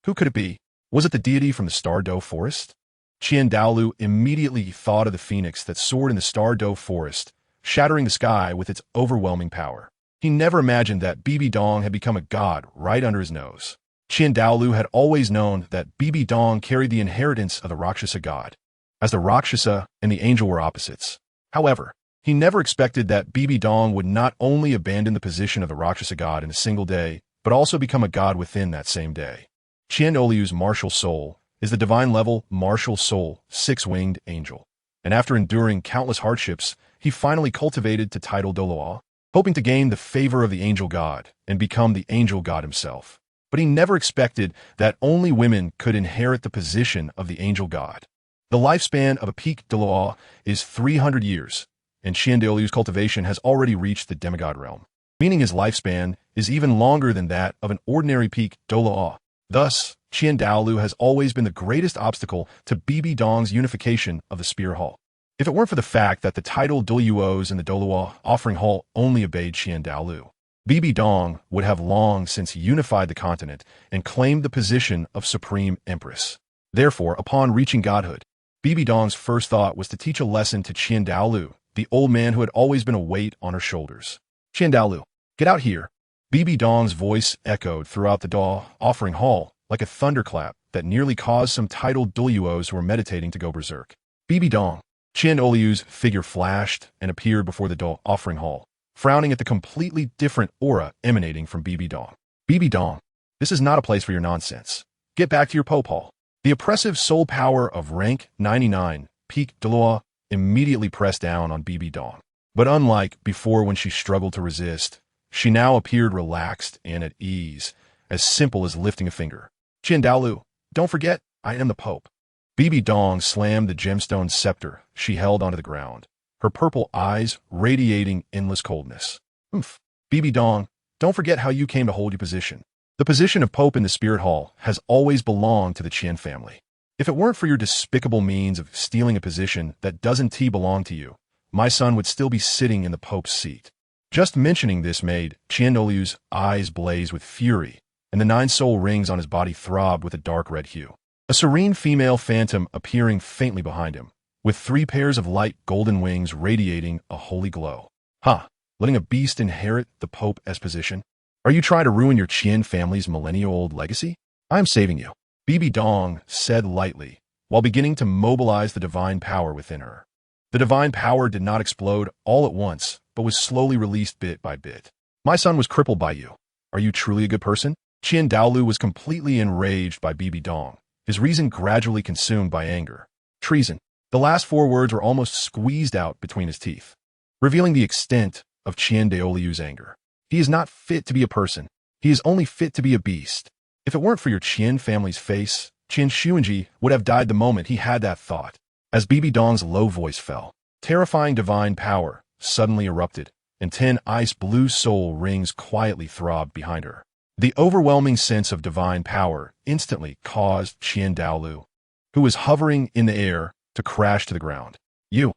Who could it be? Was it the deity from the Star Doe forest? Qian Dalu immediately thought of the phoenix that soared in the Star Doe forest, shattering the sky with its overwhelming power. He never imagined that Bibi Dong had become a god right under his nose. Qian Dalu had always known that Bibi Dong carried the inheritance of the Rakshasa god, as the Rakshasa and the angel were opposites. However, he never expected that Bibi Dong would not only abandon the position of the Rakshasa god in a single day, but also become a god within that same day. Qian Dalu's martial soul is the divine-level martial soul, six-winged angel. And after enduring countless hardships, he finally cultivated to title Douluo, hoping to gain the favor of the angel god and become the angel god himself. But he never expected that only women could inherit the position of the angel god. The lifespan of a peak Douluo is 300 years, and Qian Dalu's cultivation has already reached the demigod realm, meaning his lifespan is even longer than that of an ordinary peak Douluo. Thus, Qian Dalu has always been the greatest obstacle to Bibi Dong's unification of the Spear Hall. If it weren't for the fact that the titled Douluos in the Douluo offering hall only obeyed Qian Dalu, Bibi Dong would have long since unified the continent and claimed the position of Supreme Empress. Therefore, upon reaching godhood, Bibi Dong's first thought was to teach a lesson to Qian Dalu, the old man who had always been a weight on her shoulders. Qian Dalu, get out here. Bibi Dong's voice echoed throughout the Douluo offering hall like a thunderclap that nearly caused some titled Douluos who were meditating to go berserk. Bibi Dong. Qian Dalu's figure flashed and appeared before the Douluo offering hall, frowning at the completely different aura emanating from Bibi Dong. Bibi Dong, this is not a place for your nonsense. Get back to your Pope Hall. The oppressive soul power of rank 99, peak Douluo, immediately pressed down on Bibi Dong. But unlike before when she struggled to resist, she now appeared relaxed and at ease, as simple as lifting a finger. Qian Dalu, don't forget, I am the Pope. Bibi Dong slammed the gemstone scepter she held onto the ground, her purple eyes radiating endless coldness. Oomph. Bibi Dong, don't forget how you came to hold your position. The position of Pope in the Spirit Hall has always belonged to the Qian family. If it weren't for your despicable means of stealing a position that doesn't belong to you, my son would still be sitting in the Pope's seat. Just mentioning this made Qian Dalu's eyes blaze with fury, and the 9 soul rings on his body throbbed with a dark red hue. A serene female phantom appearing faintly behind him, with 3 pairs of light golden wings radiating a holy glow. Letting a beast inherit the Pope's position? Are you trying to ruin your Qian family's millennial-old legacy? I am saving you, Bibi Dong said lightly, while beginning to mobilize the divine power within her. The divine power did not explode all at once, but was slowly released bit by bit. My son was crippled by you. Are you truly a good person? Qian Dalu was completely enraged by Bibi Dong, his reason gradually consumed by anger. Treason. The last 4 words were almost squeezed out between his teeth, revealing the extent of Qian Daolu's anger. He is not fit to be a person. He is only fit to be a beast. If it weren't for your Qian family's face, Xunji would have died the moment he had that thought. As Bibi Dong's low voice fell, terrifying divine power suddenly erupted, and 10 ice blue soul rings quietly throbbed behind her. The overwhelming sense of divine power instantly caused Qian Dalu, who was hovering in the air, to crash to the ground. Qian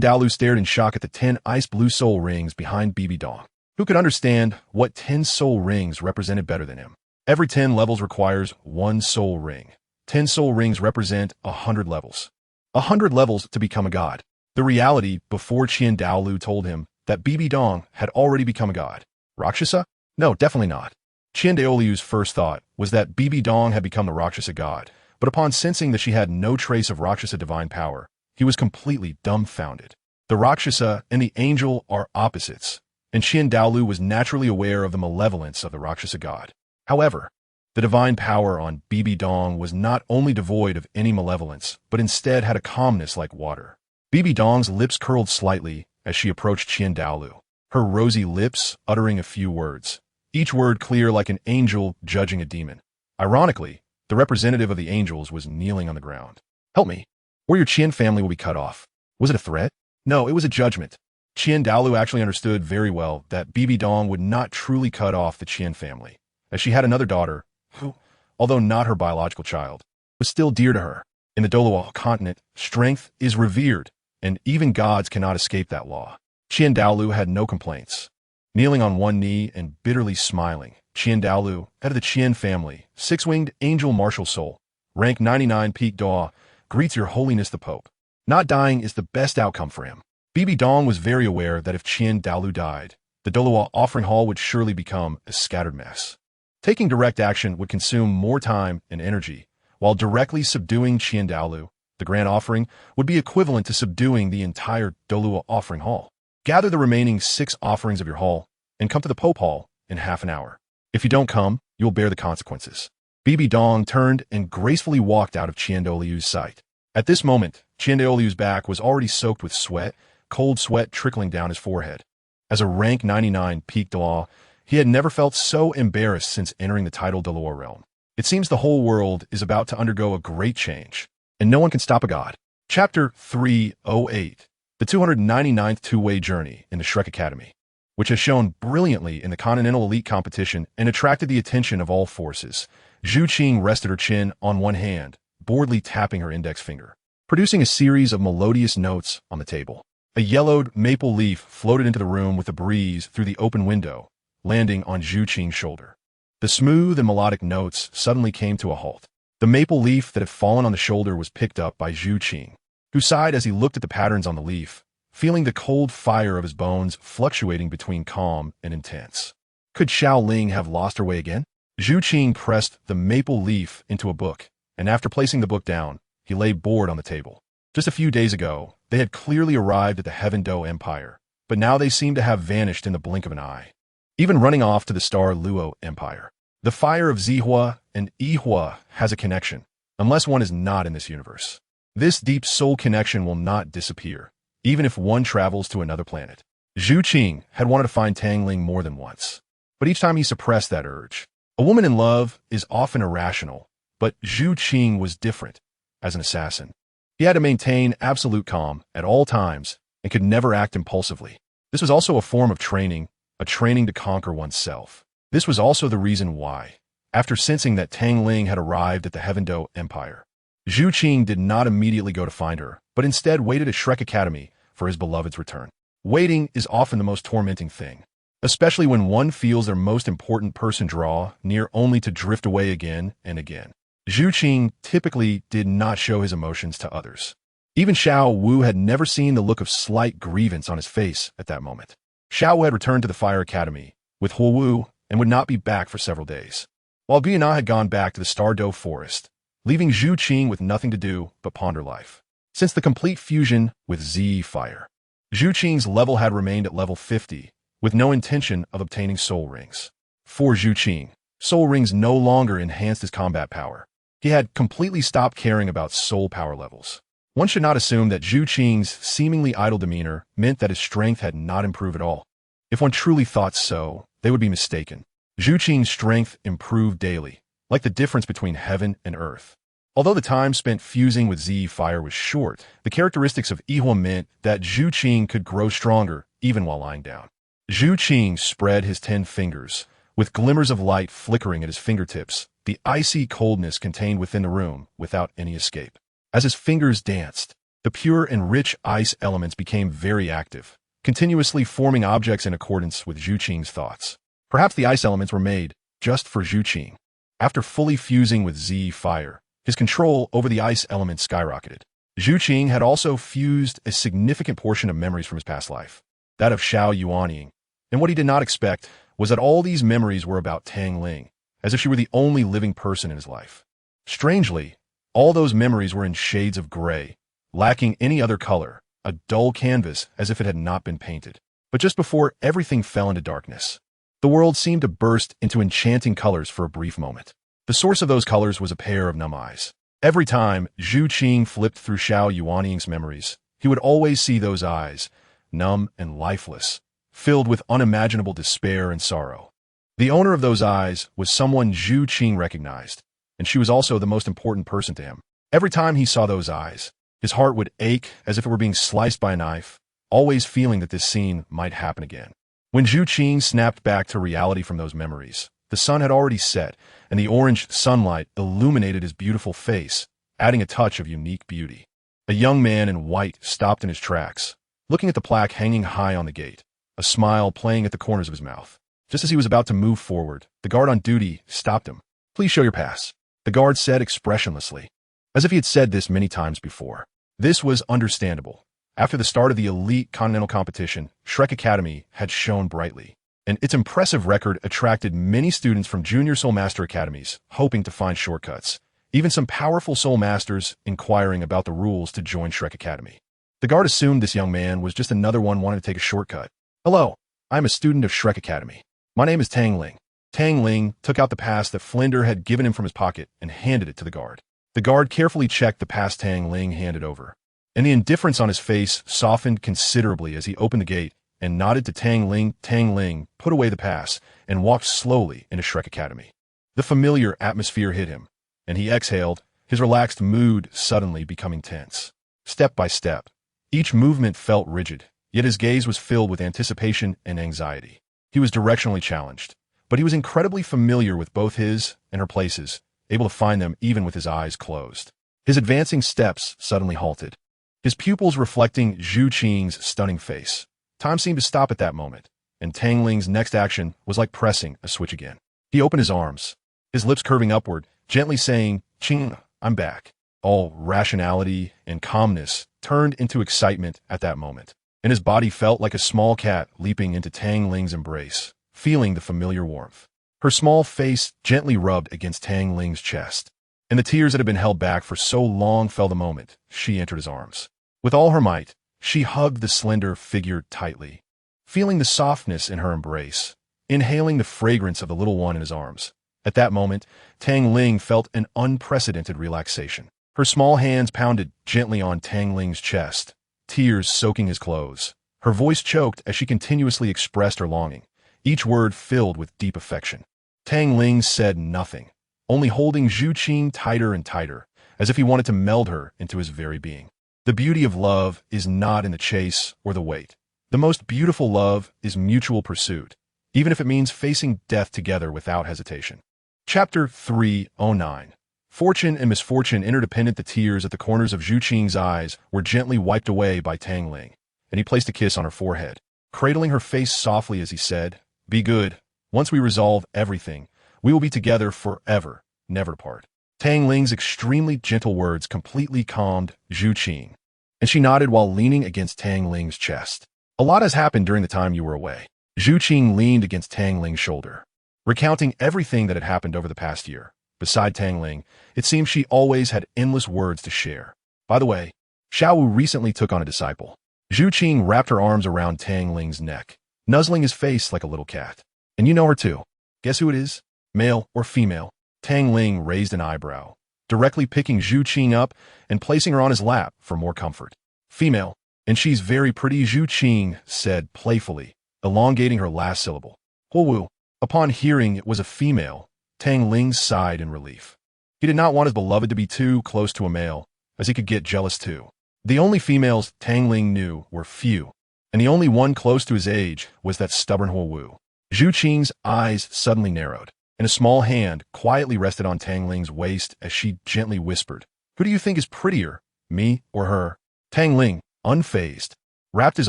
Dalu stared in shock at the 10 ice blue soul rings behind Bibi Dong. Who could understand what 10 soul rings represented better than him? Every 10 levels requires 1 soul ring. 10 soul rings represent 100 levels. 100 levels to become a god. The reality before Qian Dalu told him that Bibi Dong had already become a god. Rakshasa? No, definitely not. Qian Daolu's first thought was that Bibi Dong had become the Rakshasa god, but upon sensing that she had no trace of Rakshasa divine power, he was completely dumbfounded. The Rakshasa and the angel are opposites, and Qian Dalu was naturally aware of the malevolence of the Rakshasa god. However, the divine power on Bibi Dong was not only devoid of any malevolence, but instead had a calmness like water. Bibi Dong's lips curled slightly as she approached Qian Dalu, her rosy lips uttering a few words, each word clear like an angel judging a demon. Ironically, the representative of the angels was kneeling on the ground. Help me, or your Qian family will be cut off. Was it a threat? No, it was a judgment. Qian Dalu actually understood very well that Bibi Dong would not truly cut off the Qian family, as she had another daughter who, although not her biological child, was still dear to her. In the Douluo continent, strength is revered, and even gods cannot escape that law. Qian Dalu had no complaints. Kneeling on one knee and bitterly smiling, Qian Dalu, head of the Qian family, six-winged angel martial soul, rank 99 peak Daw, greets your holiness the Pope. Not dying is the best outcome for him. Bibi Dong was very aware that if Qian Dalu died, the Douluo offering hall would surely become a scattered mess. Taking direct action would consume more time and energy, while directly subduing Qian Dalu, the grand offering, would be equivalent to subduing the entire Douluo offering hall. Gather the remaining 6 offerings of your hall and come to the Pope Hall in half an hour. If you don't come, you will bear the consequences. Bibi Dong turned and gracefully walked out of Qian Daolu's sight. At this moment, Qian Daolu's back was already soaked with sweat, cold sweat trickling down his forehead. As a rank 99 peak Daluo, he had never felt so embarrassed since entering the title Daluo realm. It seems the whole world is about to undergo a great change, and no one can stop a god. Chapter 308, the 299th two-way journey in the Shrek Academy, which has shown brilliantly in the Continental Elite competition and attracted the attention of all forces. Zhu Qing rested her chin on one hand, boredly tapping her index finger, producing a series of melodious notes on the table. A yellowed maple leaf floated into the room with a breeze through the open window, landing on Zhu Qing's shoulder. The smooth and melodic notes suddenly came to a halt. The maple leaf that had fallen on the shoulder was picked up by Zhu Qing, who sighed as he looked at the patterns on the leaf, feeling the cold fire of his bones fluctuating between calm and intense. Could Xiao Ling have lost her way again? Zhu Qing pressed the maple leaf into a book, and after placing the book down, he lay bored on the table. Just a few days ago, they had clearly arrived at the Heaven Do Empire, but now they seemed to have vanished in the blink of an eye, even running off to the Star Luo Empire. The fire of Zihua and Yihua has a connection, unless one is not in this universe. This deep soul connection will not disappear, even if one travels to another planet. Zhu Qing had wanted to find Tang Ling more than once, but each time he suppressed that urge. A woman in love is often irrational, but Zhu Qing was different. As an assassin, he had to maintain absolute calm at all times and could never act impulsively. This was also a form of training, a training to conquer oneself. This was also the reason why, after sensing that Tang Ling had arrived at the Heaven Do Empire, Zhu Qing did not immediately go to find her, but instead waited at Shrek Academy for his beloved's return. Waiting is often the most tormenting thing, especially when one feels their most important person draw near only to drift away again and again. Zhu Qing typically did not show his emotions to others. Even Xiao Wu had never seen the look of slight grievance on his face at that moment. Xiao Wu had returned to the Fire Academy with Huo Wu and would not be back for several days, while Guiana had gone back to the Star Do Forest, leaving Zhu Qing with nothing to do but ponder life. Since the complete fusion with Z Fire, Zhu Qing's level had remained at level 50, with no intention of obtaining soul rings. For Zhu Qing, soul rings no longer enhanced his combat power. He had completely stopped caring about soul power levels. One should not assume that Zhu Qing's seemingly idle demeanor meant that his strength had not improved at all. If one truly thought so, they would be mistaken. Zhu Qing's strength improved daily, like the difference between heaven and earth. Although the time spent fusing with Z Fire was short, the characteristics of Yihua meant that Zhu Qing could grow stronger even while lying down. Zhu Qing spread his 10 fingers, with glimmers of light flickering at his fingertips, the icy coldness contained within the room without any escape. As his fingers danced, the pure and rich ice elements became very active, continuously forming objects in accordance with Zhu Qing's thoughts. Perhaps the ice elements were made just for Zhu Qing. After fully fusing with Z Fire, his control over the ice element skyrocketed. Zhu Qing had also fused a significant portion of memories from his past life, that of Xiao Yuanying, and what he did not expect was that all these memories were about Tang Ling, as if she were the only living person in his life. Strangely, all those memories were in shades of gray, lacking any other color, a dull canvas as if it had not been painted. But just before everything fell into darkness, the world seemed to burst into enchanting colors for a brief moment. The source of those colors was a pair of numb eyes. Every time Zhu Qing flipped through Xiao Yuanying's memories, he would always see those eyes, numb and lifeless, filled with unimaginable despair and sorrow. The owner of those eyes was someone Zhu Qing recognized, and she was also the most important person to him. Every time he saw those eyes, his heart would ache as if it were being sliced by a knife, always feeling that this scene might happen again. When Zhu Qing snapped back to reality from those memories, the sun had already set, and the orange sunlight illuminated his beautiful face, adding a touch of unique beauty. A young man in white stopped in his tracks, looking at the plaque hanging high on the gate, a smile playing at the corners of his mouth. Just as he was about to move forward, the guard on duty stopped him. "Please show your pass," the guard said expressionlessly, as if he had said this many times before. This was understandable. After the start of the elite continental competition, Shrek Academy had shone brightly, and its impressive record attracted many students from junior Soul Master academies, hoping to find shortcuts. Even some powerful Soul Masters inquiring about the rules to join Shrek Academy. The guard assumed this young man was just another one wanting to take a shortcut. "Hello, I'm a student of Shrek Academy. My name is Tang Ling." Tang Ling took out the pass that Flinder had given him from his pocket and handed it to the guard. The guard carefully checked the pass Tang Ling handed over, and the indifference on his face softened considerably as he opened the gate and nodded to Tang Ling. Tang Ling put away the pass and walked slowly into Shrek Academy. The familiar atmosphere hit him, and he exhaled, his relaxed mood suddenly becoming tense. Step by step, each movement felt rigid, yet his gaze was filled with anticipation and anxiety. He was directionally challenged, but he was incredibly familiar with both his and her places, able to find them even with his eyes closed. His advancing steps suddenly halted, his pupils reflecting Zhu Qing's stunning face. Time seemed to stop at that moment, and Tang Ling's next action was like pressing a switch again. He opened his arms, his lips curving upward, gently saying, "Qing, I'm back." All rationality and calmness turned into excitement at that moment, and his body felt like a small cat leaping into Tang Ling's embrace, feeling the familiar warmth. Her small face gently rubbed against Tang Ling's chest, and the tears that had been held back for so long fell the moment she entered his arms. With all her might, she hugged the slender figure tightly, feeling the softness in her embrace, inhaling the fragrance of the little one in his arms. At that moment, Tang Ling felt an unprecedented relaxation. Her small hands pounded gently on Tang Ling's chest, tears soaking his clothes. Her voice choked as she continuously expressed her longing, each word filled with deep affection. Tang Ling said nothing, only holding Zhu Qing tighter and tighter, as if he wanted to meld her into his very being. The beauty of love is not in the chase or the wait. The most beautiful love is mutual pursuit, even if it means facing death together without hesitation. Chapter 309. Fortune and misfortune interdependent. The tears at the corners of Zhu Qing's eyes were gently wiped away by Tang Ling, and he placed a kiss on her forehead, cradling her face softly as he said, "Be good. Once we resolve everything, we will be together forever, never to part." Tang Ling's extremely gentle words completely calmed Zhu Qing, and she nodded while leaning against Tang Ling's chest. "A lot has happened during the time you were away." Zhu Qing leaned against Tang Ling's shoulder, recounting everything that had happened over the past year. Beside Tang Ling, it seemed she always had endless words to share. By the way, Xiao Wu recently took on a disciple. Zhu Qing wrapped her arms around Tang Ling's neck, nuzzling his face like a little cat. "And you know her too. Guess who it is? Male or female?" Tang Ling raised an eyebrow, directly picking Zhu Qing up and placing her on his lap for more comfort. "Female, and she's very pretty," Zhu Qing said playfully, elongating her last syllable. Huowu. Upon hearing it was a female, Tang Ling sighed in relief. He did not want his beloved to be too close to a male, as he could get jealous too. The only females Tang Ling knew were few, and the only one close to his age was that stubborn Huowu. Zhu Qing's eyes suddenly narrowed, and a small hand quietly rested on Tang Ling's waist as she gently whispered, "Who do you think is prettier, me or her?" Tang Ling, unfazed, wrapped his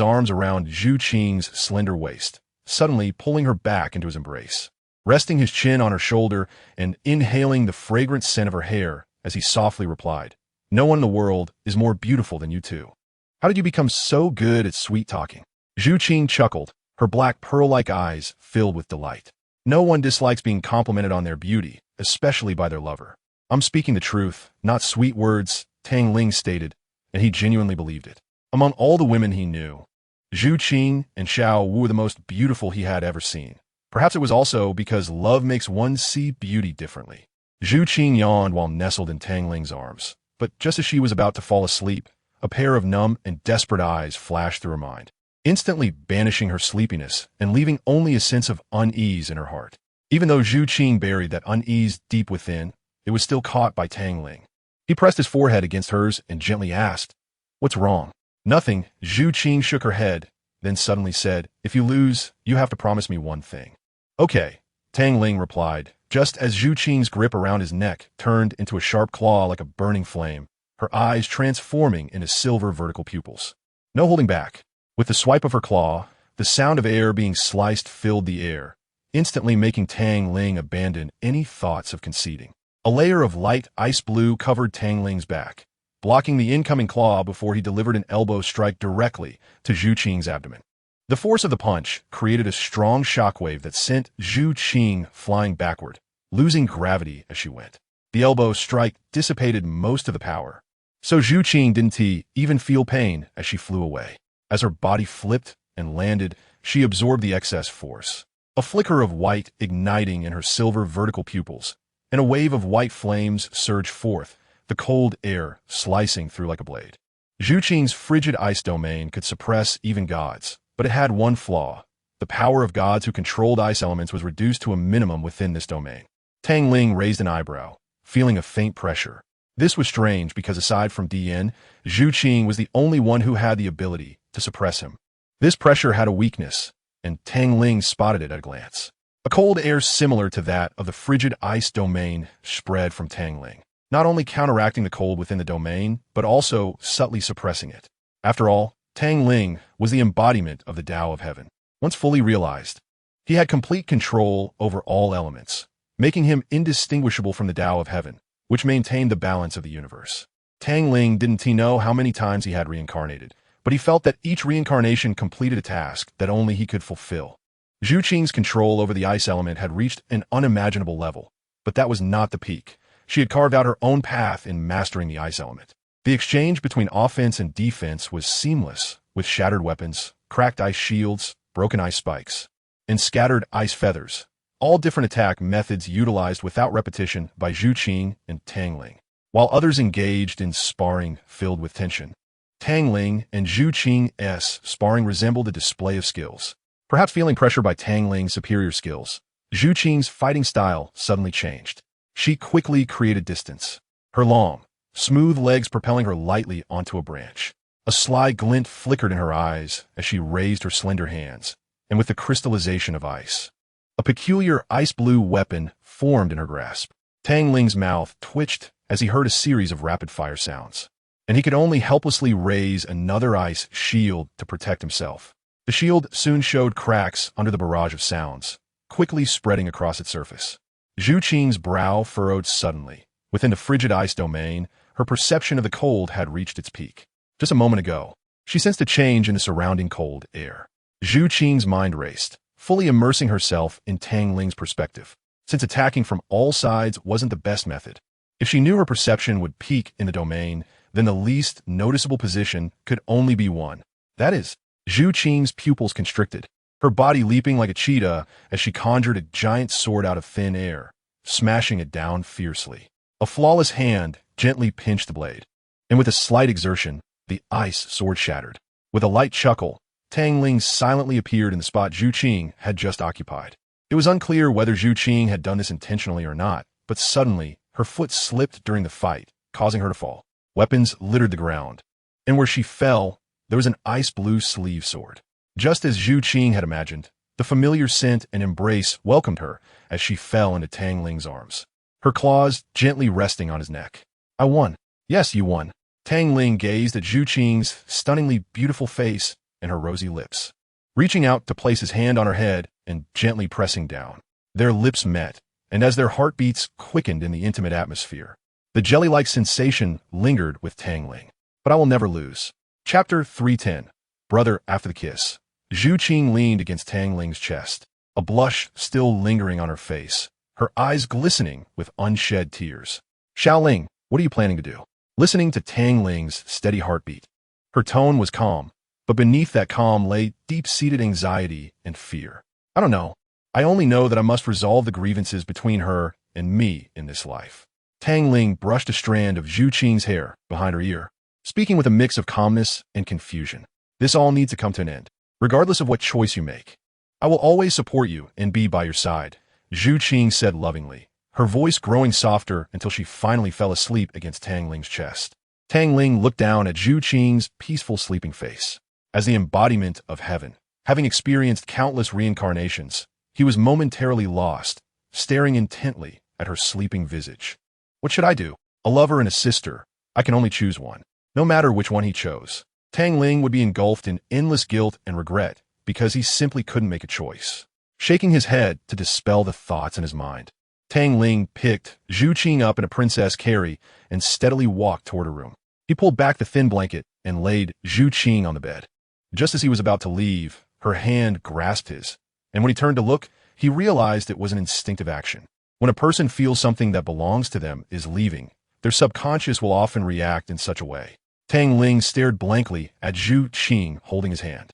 arms around Zhu Qing's slender waist, suddenly pulling her back into his embrace, resting his chin on her shoulder and inhaling the fragrant scent of her hair as he softly replied, "No one in the world is more beautiful than you two. How did you become so good at sweet-talking?" Zhu Qing chuckled, her black pearl-like eyes filled with delight. No one dislikes being complimented on their beauty, especially by their lover. "I'm speaking the truth, not sweet words," Tang Ling stated, and he genuinely believed it. Among all the women he knew, Zhu Qing and Xiao Wu were the most beautiful he had ever seen. Perhaps it was also because love makes one see beauty differently. Zhu Qing yawned while nestled in Tang Ling's arms, but just as she was about to fall asleep, a pair of numb and desperate eyes flashed through her mind, instantly banishing her sleepiness and leaving only a sense of unease in her heart. Even though Zhu Qing buried that unease deep within, it was still caught by Tang Ling. He pressed his forehead against hers and gently asked, "What's wrong?" "Nothing." Zhu Qing shook her head, then suddenly said, "If you lose, you have to promise me one thing." "Okay," Tang Ling replied, just as Zhu Qing's grip around his neck turned into a sharp claw like a burning flame. her eyes transforming into silver vertical pupils. No holding back. With the swipe of her claw, the sound of air being sliced filled the air, instantly making Tang Ling abandon any thoughts of conceding. A layer of light ice blue covered Tang Ling's back, blocking the incoming claw before he delivered an elbow strike directly to Zhu Qing's abdomen. The force of the punch created a strong shockwave that sent Zhu Qing flying backward, losing gravity as she went. The elbow strike dissipated most of the power, so Zhu Qing didn't even feel pain as she flew away. As her body flipped and landed, she absorbed the excess force. A flicker of white igniting in her silver vertical pupils, and a wave of white flames surged forth, the cold air slicing through like a blade. Zhu Qing's frigid ice domain could suppress even gods, but it had one flaw. The power of gods who controlled ice elements was reduced to a minimum within this domain. Tang Ling raised an eyebrow, feeling a faint pressure. This was strange because aside from Dian, Zhu Qing was the only one who had the ability to suppress him. This pressure had a weakness, and Tang Ling spotted it at a glance. A cold air similar to that of the frigid ice domain spread from Tang Ling, not only counteracting the cold within the domain, but also subtly suppressing it. After all, Tang Ling was the embodiment of the Tao of Heaven. Once fully realized, he had complete control over all elements, making him indistinguishable from the Tao of Heaven, which maintained the balance of the universe. Tang Ling didn't know how many times he had reincarnated, but he felt that each reincarnation completed a task that only he could fulfill. Zhu Qing's control over the ice element had reached an unimaginable level, but that was not the peak. She had carved out her own path in mastering the ice element. The exchange between offense and defense was seamless, with shattered weapons, cracked ice shields, broken ice spikes, and scattered ice feathers, all different attack methods utilized without repetition by Zhu Qing and Tang Ling. While others engaged in sparring filled with tension, Tang Ling and Zhu Qing's sparring resembled a display of skills. Perhaps feeling pressure by Tang Ling's superior skills, Zhu Qing's fighting style suddenly changed. She quickly created distance, her long, smooth legs propelling her lightly onto a branch. A sly glint flickered in her eyes as she raised her slender hands, and with the crystallization of ice, a peculiar ice-blue weapon formed in her grasp. Tang Ling's mouth twitched as he heard a series of rapid-fire sounds, and he could only helplessly raise another ice shield to protect himself. The shield soon showed cracks under the barrage of sounds, quickly spreading across its surface. Zhu Qing's brow furrowed suddenly. Within the frigid ice domain, her perception of the cold had reached its peak. Just a moment ago, she sensed a change in the surrounding cold air. Zhu Qing's mind raced, fully immersing herself in Tang Ling's perspective, since attacking from all sides wasn't the best method. If she knew her perception would peak in the domain, then the least noticeable position could only be one. That is, Zhu Qing's pupils constricted, her body leaping like a cheetah as she conjured a giant sword out of thin air, smashing it down fiercely. A flawless hand gently pinched the blade, and with a slight exertion, the ice sword shattered. With a light chuckle, Tang Ling silently appeared in the spot Zhu Qing had just occupied. It was unclear whether Zhu Qing had done this intentionally or not, but suddenly, her foot slipped during the fight, causing her to fall. Weapons littered the ground, and where she fell, there was an ice-blue sleeve sword. Just as Zhu Qing had imagined, the familiar scent and embrace welcomed her as she fell into Tang Ling's arms, her claws gently resting on his neck. I won. Yes, you won. Tang Ling gazed at Zhu Qing's stunningly beautiful face and her rosy lips, reaching out to place his hand on her head and gently pressing down. Their lips met, and as their heartbeats quickened in the intimate atmosphere, the jelly-like sensation lingered with Tang Ling. But I will never lose. Chapter 310. Brother After the Kiss. Zhu Qing leaned against Tang Ling's chest, a blush still lingering on her face, her eyes glistening with unshed tears. Xiaoling, what are you planning to do? Listening to Tang Ling's steady heartbeat, her tone was calm, but beneath that calm lay deep-seated anxiety and fear. I don't know. I only know that I must resolve the grievances between her and me in this life. Tang Ling brushed a strand of Zhu Qing's hair behind her ear, speaking with a mix of calmness and confusion. This all needs to come to an end, regardless of what choice you make. I will always support you and be by your side, Zhu Qing said lovingly, her voice growing softer until she finally fell asleep against Tang Ling's chest. Tang Ling looked down at Zhu Qing's peaceful sleeping face. As the embodiment of heaven, having experienced countless reincarnations, he was momentarily lost, staring intently at her sleeping visage. What should I do? A lover and a sister, I can only choose one. No matter which one he chose, Tang Ling would be engulfed in endless guilt and regret because he simply couldn't make a choice. Shaking his head to dispel the thoughts in his mind, Tang Ling picked Zhu Qing up in a princess carry and steadily walked toward her room. He pulled back the thin blanket and laid Zhu Qing on the bed. Just as he was about to leave, her hand grasped his, and when he turned to look, he realized it was an instinctive action. When a person feels something that belongs to them is leaving, their subconscious will often react in such a way. Tang Ling stared blankly at Zhu Qing holding his hand.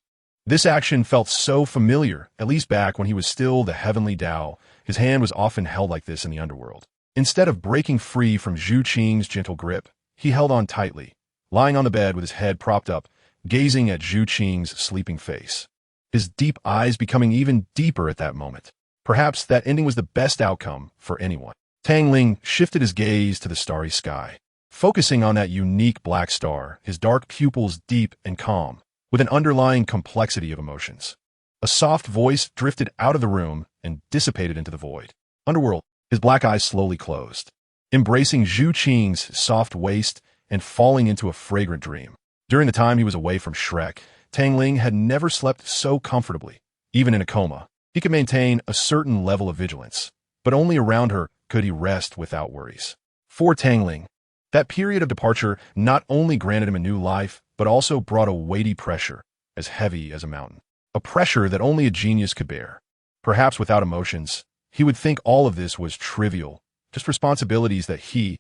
This action felt so familiar, at least back when he was still the heavenly Dao. His hand was often held like this in the underworld. Instead of breaking free from Zhu Qing's gentle grip, he held on tightly, lying on the bed with his head propped up, gazing at Zhu Qing's sleeping face. His deep eyes becoming even deeper at that moment. Perhaps that ending was the best outcome for anyone. Tang Ling shifted his gaze to the starry sky. Focusing on that unique black star, his dark pupils deep and calm, with an underlying complexity of emotions. A soft voice drifted out of the room and dissipated into the void. Underworld, his black eyes slowly closed, embracing Zhu Qing's soft waist and falling into a fragrant dream. During the time he was away from Shrek, Tang Ling had never slept so comfortably. Even in a coma, he could maintain a certain level of vigilance, but only around her could he rest without worries. For Tang Ling, that period of departure not only granted him a new life, but also brought a weighty pressure, as heavy as a mountain. A pressure that only a genius could bear. Perhaps without emotions, he would think all of this was trivial, just responsibilities that he,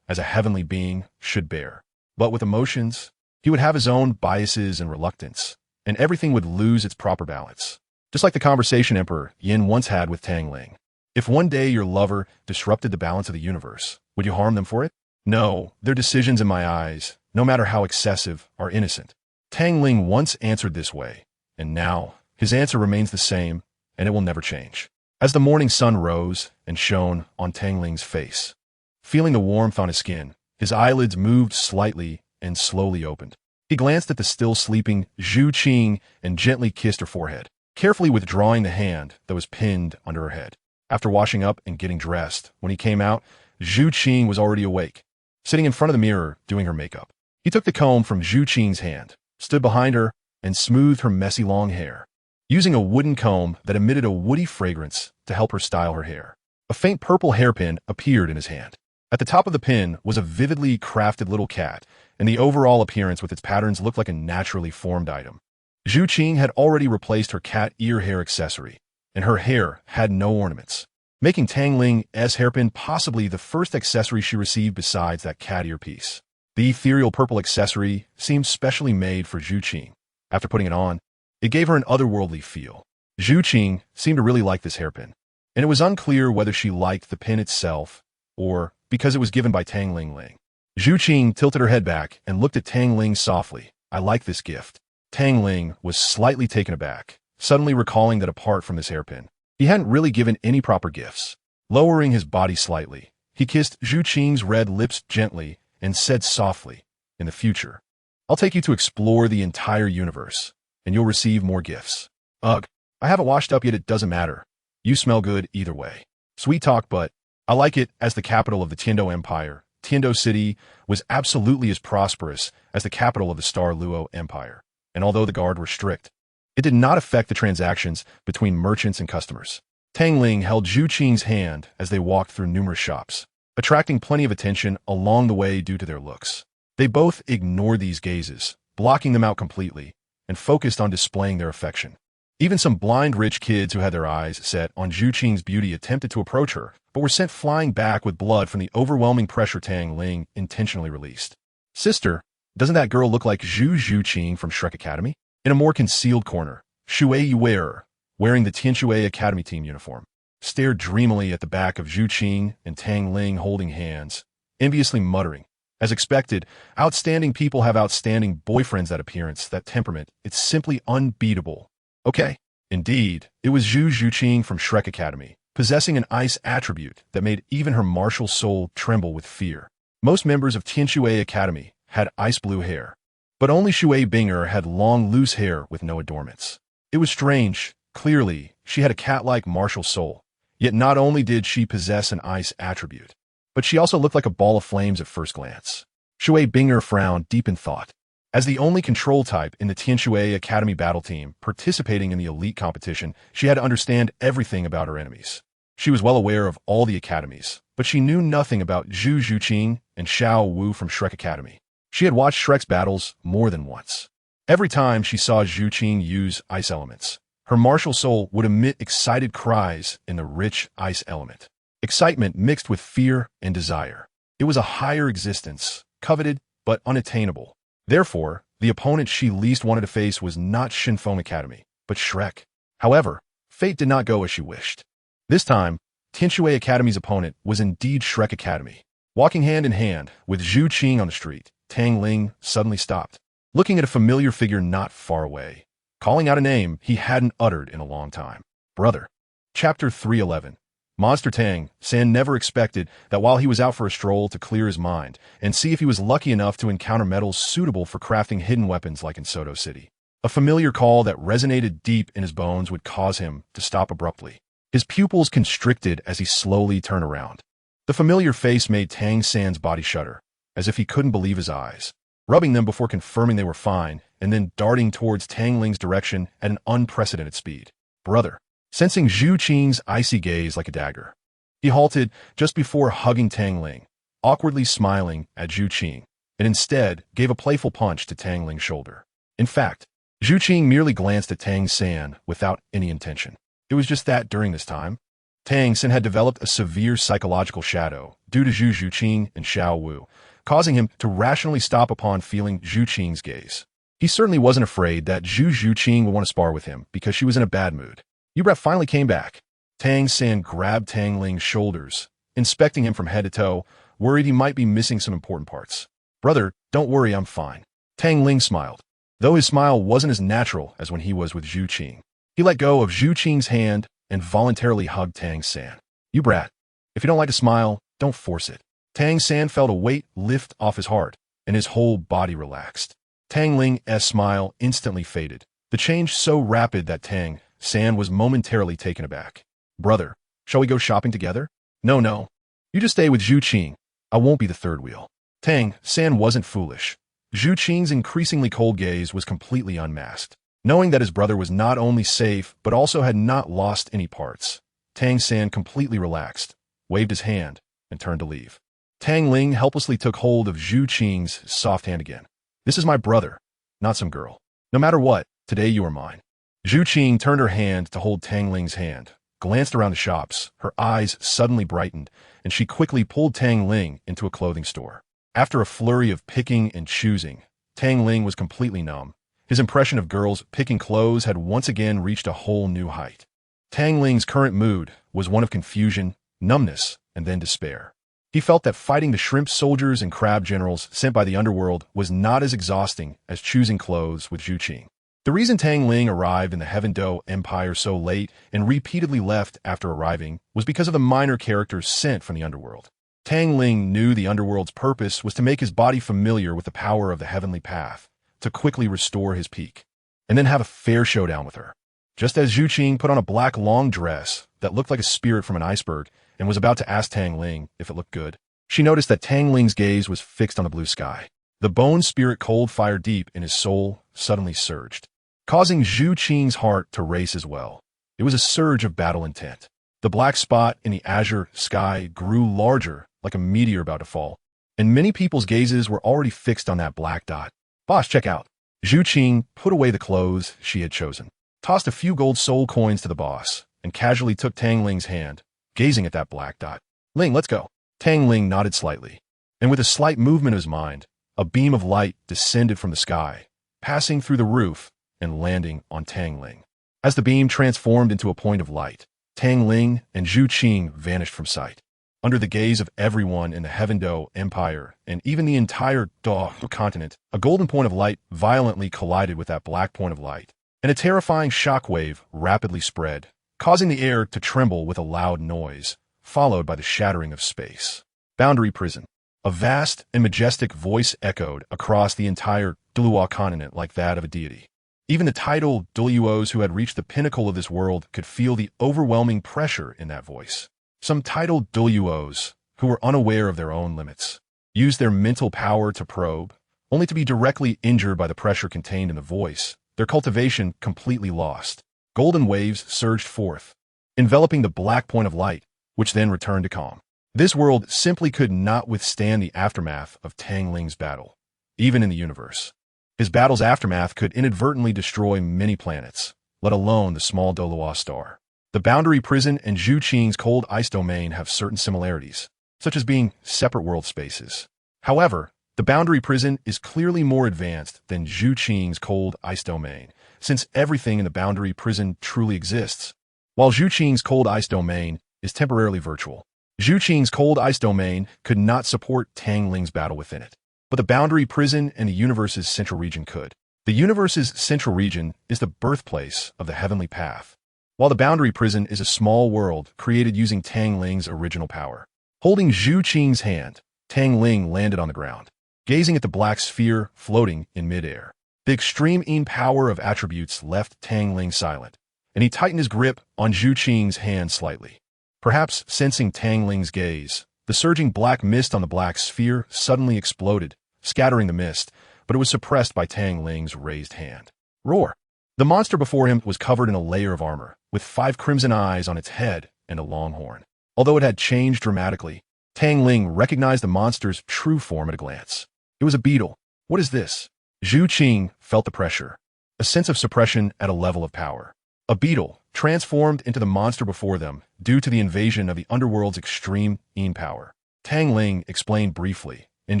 as a heavenly being, should bear. But with emotions, he would have his own biases and reluctance, and everything would lose its proper balance. Just like the conversation Emperor Yin once had with Tang Ling. If one day your lover disrupted the balance of the universe, would you harm them for it? No, their decisions in my eyes, no matter how excessive, are innocent. Tang Ling once answered this way, and now his answer remains the same, and it will never change. As the morning sun rose and shone on Tang Ling's face, feeling the warmth on his skin, his eyelids moved slightly and slowly opened. He glanced at the still sleeping Zhu Qing and gently kissed her forehead, carefully withdrawing the hand that was pinned under her head. After washing up and getting dressed, when he came out, Zhu Qing was already awake, sitting in front of the mirror doing her makeup. He took the comb from Zhu Qing's hand, stood behind her, and smoothed her messy long hair, using a wooden comb that emitted a woody fragrance to help her style her hair. A faint purple hairpin appeared in his hand. At the top of the pin was a vividly crafted little cat, and the overall appearance with its patterns looked like a naturally formed item. Zhu Qing had already replaced her cat ear hair accessory, and her hair had no ornaments, making Tang Ling's hairpin possibly the first accessory she received besides that cat earpiece. The ethereal purple accessory seemed specially made for Zhu Qing. After putting it on, it gave her an otherworldly feel. Zhu Qing seemed to really like this hairpin, and it was unclear whether she liked the pin itself or because it was given by Tang Ling. Zhu Qing tilted her head back and looked at Tang Ling softly. I like this gift. Tang Ling was slightly taken aback, suddenly recalling that apart from this hairpin, he hadn't really given any proper gifts. Lowering his body slightly, he kissed Zhu Qing's red lips gently and said softly, in the future, I'll take you to explore the entire universe, and you'll receive more gifts. Ugh, I haven't washed up yet, it doesn't matter. You smell good either way. Sweet talk, but I like it. As the capital of the Tiando Empire, Tiando City was absolutely as prosperous as the capital of the Star Luo Empire, and although the guard were strict, it did not affect the transactions between merchants and customers. Tang Ling held Zhu Qing's hand as they walked through numerous shops, attracting plenty of attention along the way due to their looks. They both ignored these gazes, blocking them out completely, and focused on displaying their affection. Even some blind rich kids who had their eyes set on Zhu Qing's beauty attempted to approach her, but were sent flying back with blood from the overwhelming pressure Tang Ling intentionally released. Sister, doesn't that girl look like Zhu Qing from Shrek Academy? In a more concealed corner, Shui Yuer, wearing the Tianshui Academy team uniform, stared dreamily at the back of Zhu Qing and Tang Ling holding hands, enviously muttering, as expected, outstanding people have outstanding boyfriends. That appearance, that temperament, it's simply unbeatable. Okay. Indeed, it was Zhu Qing from Shrek Academy, possessing an ice attribute that made even her martial soul tremble with fear. Most members of Tianshui Academy had ice blue hair, but only Shui Binger had long, loose hair with no adornments. It was strange. Clearly, she had a cat-like martial soul, yet not only did she possess an ice attribute, but she also looked like a ball of flames at first glance. Shui Bingner frowned deep in thought. As the only control type in the Tianshui Academy battle team participating in the elite competition, she had to understand everything about her enemies. She was well aware of all the academies, but she knew nothing about Zhu Zhuqing and Xiao Wu from Shrek Academy. She had watched Shrek's battles more than once. Every time she saw Zhu Qing use ice elements, her martial soul would emit excited cries in the rich ice element. Excitement mixed with fear and desire. It was a higher existence, coveted but unattainable. Therefore, the opponent she least wanted to face was not Shinfeng Academy, but Shrek. However, fate did not go as she wished. This time, Tianshui Academy's opponent was indeed Shrek Academy. Walking hand in hand with Zhu Qing on the street, Tang Ling suddenly stopped, looking at a familiar figure not far away, calling out a name he hadn't uttered in a long time. Brother. Chapter 311. Monster Tang San never expected that while he was out for a stroll to clear his mind and see if he was lucky enough to encounter metals suitable for crafting hidden weapons like in Soto City, a familiar call that resonated deep in his bones would cause him to stop abruptly. His pupils constricted as he slowly turned around. The familiar face made Tang San's body shudder, as if he couldn't believe his eyes, rubbing them before confirming they were fine and then darting towards Tang Ling's direction at an unprecedented speed. Brother. Sensing Zhu Qing's icy gaze like a dagger, he halted just before hugging Tang Ling, awkwardly smiling at Zhu Qing, and instead gave a playful punch to Tang Ling's shoulder. In fact, Zhu Qing merely glanced at Tang San without any intention. It was just that during this time, Tang San had developed a severe psychological shadow due to Zhu Zhuqing and Xiao Wu, causing him to rationally stop upon feeling Zhu Qing's gaze. He certainly wasn't afraid that Zhu Zhuqing would want to spar with him because she was in a bad mood. Yubrat finally came back. Tang San grabbed Tang Ling's shoulders, inspecting him from head to toe, worried he might be missing some important parts. Brother, don't worry, I'm fine. Tang Ling smiled, though his smile wasn't as natural as when he was with Zhu Qing. He let go of Zhu Qing's hand and voluntarily hugged Tang San. Yubrat, if you don't like to smile, don't force it. Tang San felt a weight lift off his heart, and his whole body relaxed. Tang Ling's smile instantly faded, the change so rapid that Tang San was momentarily taken aback. Brother, shall we go shopping together? No. You just stay with Zhu Qing. I won't be the third wheel. Tang San wasn't foolish. Zhu Qing's increasingly cold gaze was completely unmasked. Knowing that his brother was not only safe, but also had not lost any parts, Tang San completely relaxed, waved his hand, and turned to leave. Tang Ling helplessly took hold of Zhu Qing's soft hand again. This is my brother, not some girl. No matter what, today you are mine. Zhu Qing turned her hand to hold Tang Ling's hand, glanced around the shops, her eyes suddenly brightened, and she quickly pulled Tang Ling into a clothing store. After a flurry of picking and choosing, Tang Ling was completely numb. His impression of girls picking clothes had once again reached a whole new height. Tang Ling's current mood was one of confusion, numbness, and then despair. He felt that fighting the shrimp soldiers and crab generals sent by the underworld was not as exhausting as choosing clothes with Zhu Qing. The reason Tang Ling arrived in the Heaven Do Empire so late and repeatedly left after arriving was because of the minor characters sent from the underworld. Tang Ling knew the underworld's purpose was to make his body familiar with the power of the heavenly path, to quickly restore his peak, and then have a fair showdown with her. Just as Zhu Qing put on a black long dress that looked like a spirit from an iceberg and was about to ask Tang Ling if it looked good, she noticed that Tang Ling's gaze was fixed on the blue sky. The bone spirit cold fire deep in his soul suddenly surged, causing Zhu Qing's heart to race as well. It was a surge of battle intent. The black spot in the azure sky grew larger, like a meteor about to fall, and many people's gazes were already fixed on that black dot. Boss, check out. Zhu Qing put away the clothes she had chosen, tossed a few gold soul coins to the boss, and casually took Tang Ling's hand, gazing at that black dot. Ling, let's go. Tang Ling nodded slightly, and with a slight movement of his mind, a beam of light descended from the sky, passing through the roof and landing on Tang Ling. As the beam transformed into a point of light, Tang Ling and Zhu Qing vanished from sight. Under the gaze of everyone in the Heaven Do Empire and even the entire Douluo continent, a golden point of light violently collided with that black point of light, and a terrifying shockwave rapidly spread, causing the air to tremble with a loud noise, followed by the shattering of space. Boundary Prison. A vast and majestic voice echoed across the entire Douluo continent like that of a deity. Even the titled Douluos who had reached the pinnacle of this world could feel the overwhelming pressure in that voice. Some titled Douluos who were unaware of their own limits. used their mental power to probe, only to be directly injured by the pressure contained in the voice, their cultivation completely lost. Golden waves surged forth, enveloping the black point of light, which then returned to calm. This world simply could not withstand the aftermath of Tang Ling's battle, even in the universe. His battle's aftermath could inadvertently destroy many planets, let alone the small Douluo star. The boundary prison and Zhu Qing's cold ice domain have certain similarities, such as being separate world spaces. However, the boundary prison is clearly more advanced than Zhu Qing's cold ice domain, since everything in the boundary prison truly exists, while Zhu Qing's cold ice domain is temporarily virtual. Zhu Qing's cold ice domain could not support Tang Ling's battle within it, but the boundary prison and the universe's central region could. The universe's central region is the birthplace of the heavenly path, while the boundary prison is a small world created using Tang Ling's original power. Holding Zhu Qing's hand, Tang Ling landed on the ground, gazing at the black sphere floating in midair. The extreme power of attributes left Tang Ling silent, and he tightened his grip on Zhu Qing's hand slightly. Perhaps sensing Tang Ling's gaze, the surging black mist on the black sphere suddenly exploded, scattering the mist, but it was suppressed by Tang Ling's raised hand. Roar! The monster before him was covered in a layer of armor, with 5 crimson eyes on its head and a long horn. Although it had changed dramatically, Tang Ling recognized the monster's true form at a glance. It was a beetle. What is this? Zhu Qing felt the pressure, a sense of suppression at a level of power. A beetle, transformed into the monster before them due to the invasion of the underworld's extreme power. Tang Ling explained briefly, and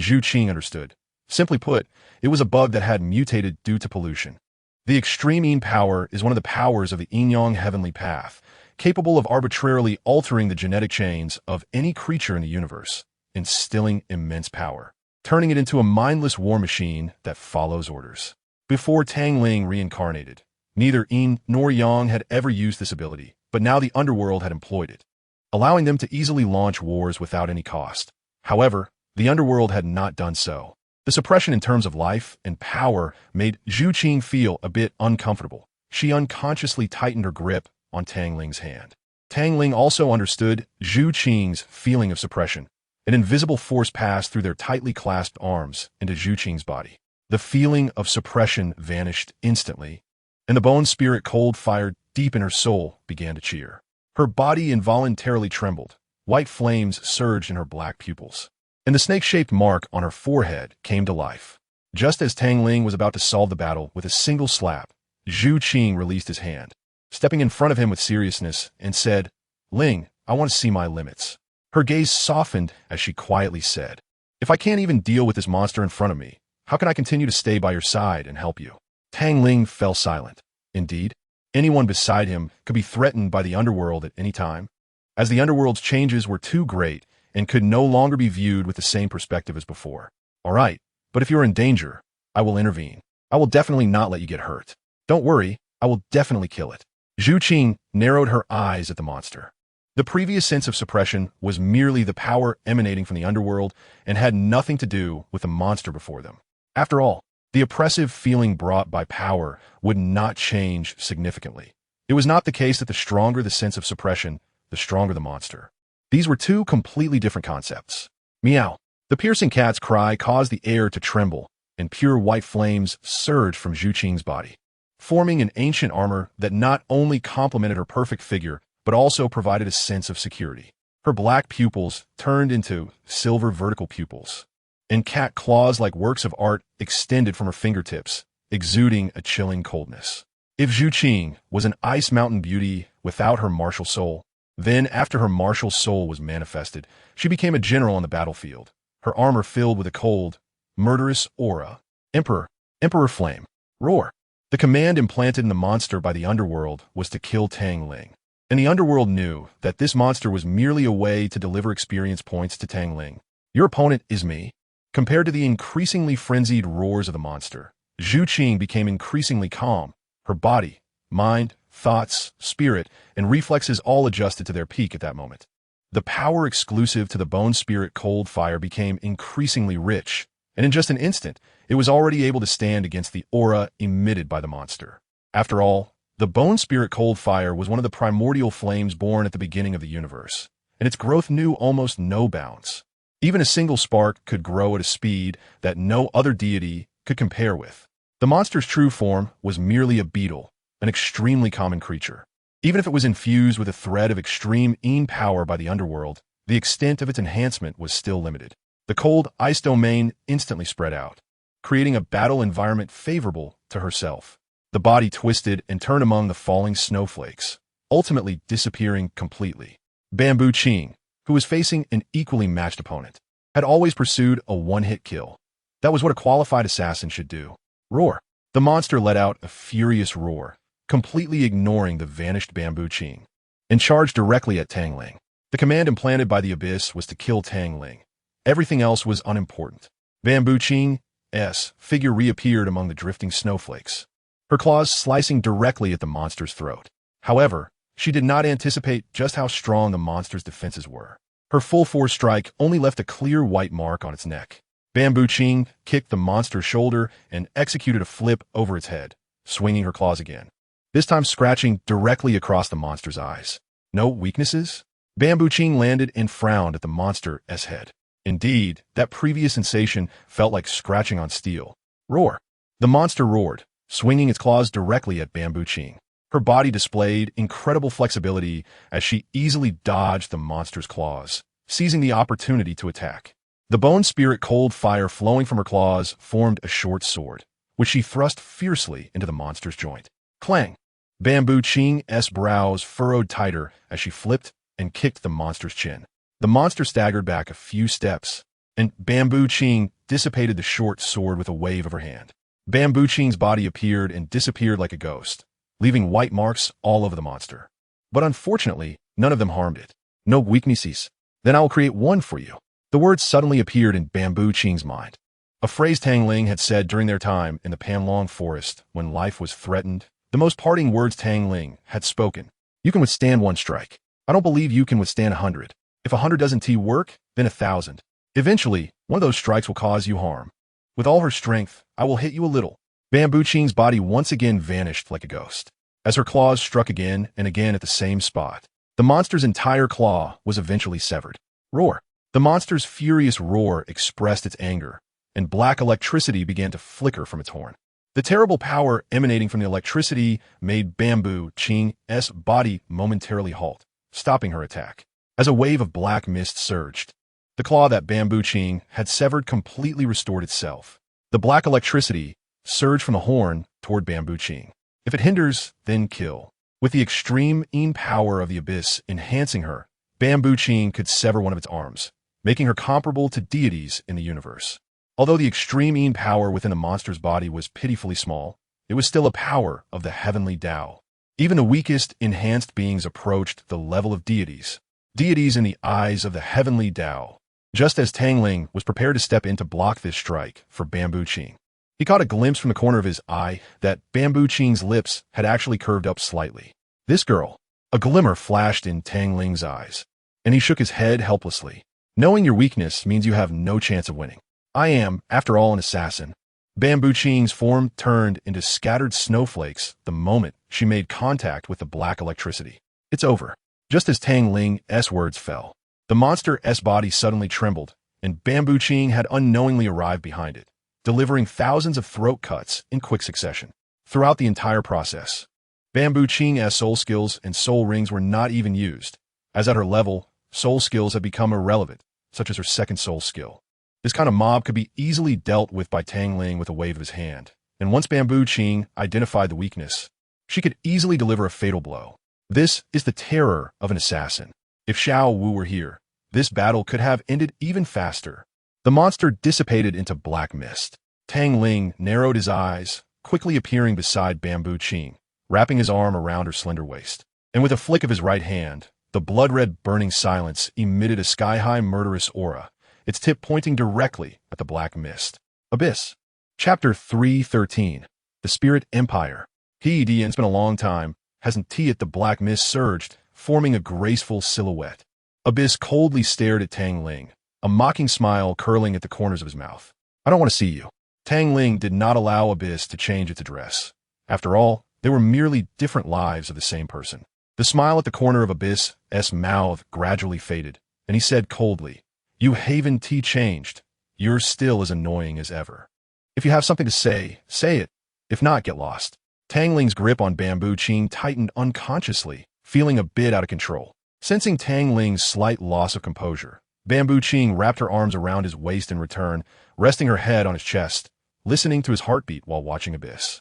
Zhu Qing understood. Simply put, it was a bug that had mutated due to pollution. The extreme power is one of the powers of the yin-yang heavenly path, capable of arbitrarily altering the genetic chains of any creature in the universe, instilling immense power, turning it into a mindless war machine that follows orders. Before Tang Ling reincarnated, neither yin nor yang had ever used this ability, but now the underworld had employed it, allowing them to easily launch wars without any cost. However, the underworld had not done so. The suppression in terms of life and power made Zhu Qing feel a bit uncomfortable. She unconsciously tightened her grip on Tang Ling's hand. Tang Ling also understood Zhu Qing's feeling of suppression. An invisible force passed through their tightly clasped arms into Zhu Qing's body. The feeling of suppression vanished instantly, and the bone spirit cold fire deep in her soul began to cheer. Her body involuntarily trembled. White flames surged in her black pupils, and the snake-shaped mark on her forehead came to life. Just as Tang Ling was about to solve the battle with a single slap, Zhu Qing released his hand, stepping in front of him with seriousness, and said, "Ling, I want to see my limits." Her gaze softened as she quietly said, "If I can't even deal with this monster in front of me, how can I continue to stay by your side and help you?" Tang Ling fell silent. Indeed, anyone beside him could be threatened by the underworld at any time, as the underworld's changes were too great and could no longer be viewed with the same perspective as before. "All right, but if you're in danger, I will intervene. I will definitely not let you get hurt. Don't worry, I will definitely kill it." Zhu Qing narrowed her eyes at the monster. The previous sense of suppression was merely the power emanating from the underworld and had nothing to do with the monster before them. After all, the oppressive feeling brought by power would not change significantly. It was not the case that the stronger the sense of suppression, the stronger the monster. These were two completely different concepts. Meow. The piercing cat's cry caused the air to tremble, and pure white flames surged from Zhu Qing's body, forming an ancient armor that not only complemented her perfect figure, but also provided a sense of security. Her black pupils turned into silver vertical pupils, and cat claws like works of art extended from her fingertips, exuding a chilling coldness. If Zhu Qing was an ice mountain beauty without her martial soul, then after her martial soul was manifested, she became a general on the battlefield, her armor filled with a cold, murderous aura. Emperor Flame. Roar. The command implanted in the monster by the underworld was to kill Tang Ling, and the underworld knew that this monster was merely a way to deliver experience points to Tang Ling. "Your opponent is me." Compared to the increasingly frenzied roars of the monster, Zhu Qing became increasingly calm, her body, mind, thoughts, spirit, and reflexes all adjusted to their peak at that moment. The power exclusive to the bone spirit cold fire became increasingly rich, and in just an instant, it was already able to stand against the aura emitted by the monster. After all, the bone spirit cold fire was one of the primordial flames born at the beginning of the universe, and its growth knew almost no bounds. Even a single spark could grow at a speed that no other deity could compare with. The monster's true form was merely a beetle, an extremely common creature. Even if it was infused with a thread of extreme power by the underworld, the extent of its enhancement was still limited. The cold ice domain instantly spread out, creating a battle environment favorable to herself. The body twisted and turned among the falling snowflakes, ultimately disappearing completely. Bamboo Qing, who was facing an equally matched opponent, had always pursued a one-hit kill. That was what a qualified assassin should do. Roar. The monster let out a furious roar, completely ignoring the vanished Bamboo Qing, and charged directly at Tang Ling. The command implanted by the abyss was to kill Tang Ling. Everything else was unimportant. Bamboo Qing's figure reappeared among the drifting snowflakes, her claws slicing directly at the monster's throat. However, she did not anticipate just how strong the monster's defenses were. Her full-force strike only left a clear white mark on its neck. Bamboo Qing kicked the monster's shoulder and executed a flip over its head, swinging her claws again, this time scratching directly across the monster's eyes. No weaknesses? Bamboo Qing landed and frowned at the monster's head. Indeed, that previous sensation felt like scratching on steel. Roar. The monster roared, swinging its claws directly at Bamboo Qing. Her body displayed incredible flexibility as she easily dodged the monster's claws, seizing the opportunity to attack. The bone spirit cold fire flowing from her claws formed a short sword, which she thrust fiercely into the monster's joint. Clang! Bamboo Qing's brows furrowed tighter as she flipped and kicked the monster's chin. The monster staggered back a few steps, and Bamboo Qing dissipated the short sword with a wave of her hand. Bamboo Qing's body appeared and disappeared like a ghost, leaving white marks all over the monster. But unfortunately, none of them harmed it. No weaknesses. Then I will create one for you. The words suddenly appeared in Bamboo Qing's mind, a phrase Tang Ling had said during their time in the Panlong forest when life was threatened. The most parting words Tang Ling had spoken. You can withstand one strike. I don't believe you can withstand 100. If 100 doesn't work, then 1,000. Eventually, one of those strikes will cause you harm. With all her strength, I will hit you a little. Bamboo Qing's body once again vanished like a ghost. As her claws struck again and again at the same spot, the monster's entire claw was eventually severed. Roar. The monster's furious roar expressed its anger, and black electricity began to flicker from its horn. The terrible power emanating from the electricity made Bamboo Qing's body momentarily halt, stopping her attack. As a wave of black mist surged, the claw that Bamboo Qing had severed completely restored itself. The black electricity surged from the horn toward Bamboo Qing. If it hinders, then kill. With the extreme power of the abyss enhancing her, Bamboo Qing could sever one of its arms, making her comparable to deities in the universe. Although the extreme power within the monster's body was pitifully small, it was still a power of the heavenly Tao. Even the weakest enhanced beings approached the level of deities. Deities in the eyes of the heavenly Tao. Just as Tang Ling was prepared to step in to block this strike for Bamboo Qing, he caught a glimpse from the corner of his eye that Bamboo Qing's lips had actually curved up slightly. This girl. A glimmer flashed in Tang Ling's eyes, and he shook his head helplessly. Knowing your weakness means you have no chance of winning. I am, after all, an assassin. Bamboo Qing's form turned into scattered snowflakes the moment she made contact with the black electricity. It's over. Just as Tang Ling's words fell, the monster's body suddenly trembled, and Bamboo Qing had unknowingly arrived behind it, delivering thousands of throat cuts in quick succession. Throughout the entire process, Bamboo Qing's soul skills and soul rings were not even used, as at her level, soul skills had become irrelevant, such as her second soul skill. This kind of mob could be easily dealt with by Tang Ling with a wave of his hand, and once Bamboo Qing identified the weakness, she could easily deliver a fatal blow. This is the terror of an assassin. If Xiao Wu were here, this battle could have ended even faster. The monster dissipated into black mist. Tang Ling narrowed his eyes, quickly appearing beside Bamboo Qing, wrapping his arm around her slender waist. And with a flick of his right hand, the blood-red burning silence emitted a sky-high murderous aura, its tip pointing directly at the black mist. Abyss. Chapter 313. The Spirit Empire. It's been a long time, hasn't it? The black mist surged, forming a graceful silhouette. Abyss coldly stared at Tang Ling, a mocking smile curling at the corners of his mouth. I don't want to see you. Tang Ling did not allow Abyss to change its address. After all, they were merely different lives of the same person. The smile at the corner of Abyss's mouth gradually faded, and he said coldly, You haven't changed. You're still as annoying as ever. If you have something to say, say it. If not, get lost. Tang Ling's grip on Bamboo Qing tightened unconsciously, feeling a bit out of control. Sensing Tang Ling's slight loss of composure, Bamboo Qing wrapped her arms around his waist in return, resting her head on his chest, listening to his heartbeat while watching Abyss.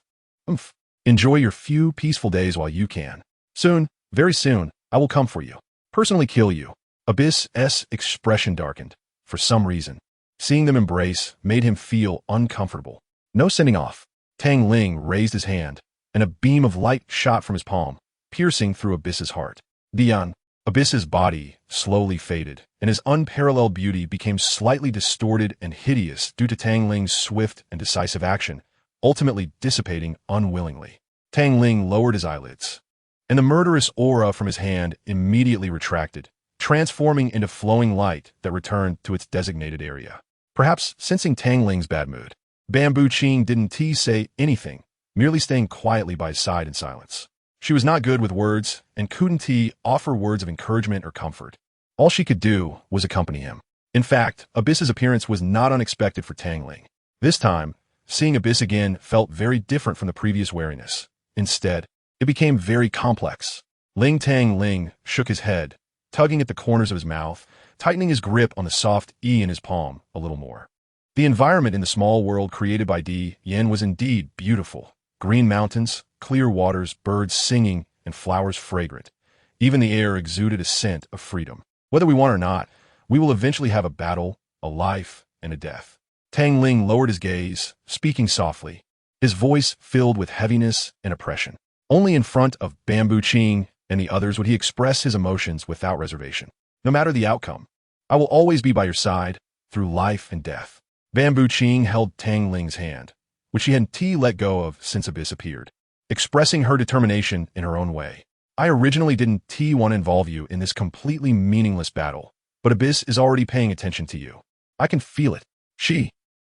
Oomph. Enjoy your few peaceful days while you can. Soon, very soon, I will come for you. Personally kill you. Abyss's expression darkened. For some reason, seeing them embrace made him feel uncomfortable. No sending off. Tang Ling raised his hand, and a beam of light shot from his palm, piercing through Abyss's heart. Dian. Abyss's body slowly faded, and his unparalleled beauty became slightly distorted and hideous due to Tang Ling's swift and decisive action, ultimately dissipating unwillingly. Tang Ling lowered his eyelids, and the murderous aura from his hand immediately retracted, transforming into flowing light that returned to its designated area. Perhaps sensing Tang Ling's bad mood, Bamboo Qing didn't say anything, merely staying quietly by his side in silence. She was not good with words and couldn't offer words of encouragement or comfort. All she could do was accompany him. In fact, Abyss's appearance was not unexpected for Tang Ling. This time, seeing Abyss again felt very different from the previous wariness. Instead, it became very complex. Tang Ling shook his head, tugging at the corners of his mouth, tightening his grip on the soft E in his palm a little more. The environment in the small world created by Qian was indeed beautiful. Green mountains, clear waters, birds singing, and flowers fragrant. Even the air exuded a scent of freedom. Whether we want or not, we will eventually have a battle, a life, and a death. Tang Ling lowered his gaze, speaking softly, his voice filled with heaviness and oppression. Only in front of Bamboo Qing and the others would he express his emotions without reservation. No matter the outcome, I will always be by your side, through life and death. Bamboo Qing held Tang Ling's hand, which she hadn't let go of since Abyss appeared, expressing her determination in her own way. I originally didn't want to involve you in this completely meaningless battle, but Abyss is already paying attention to you. I can feel it.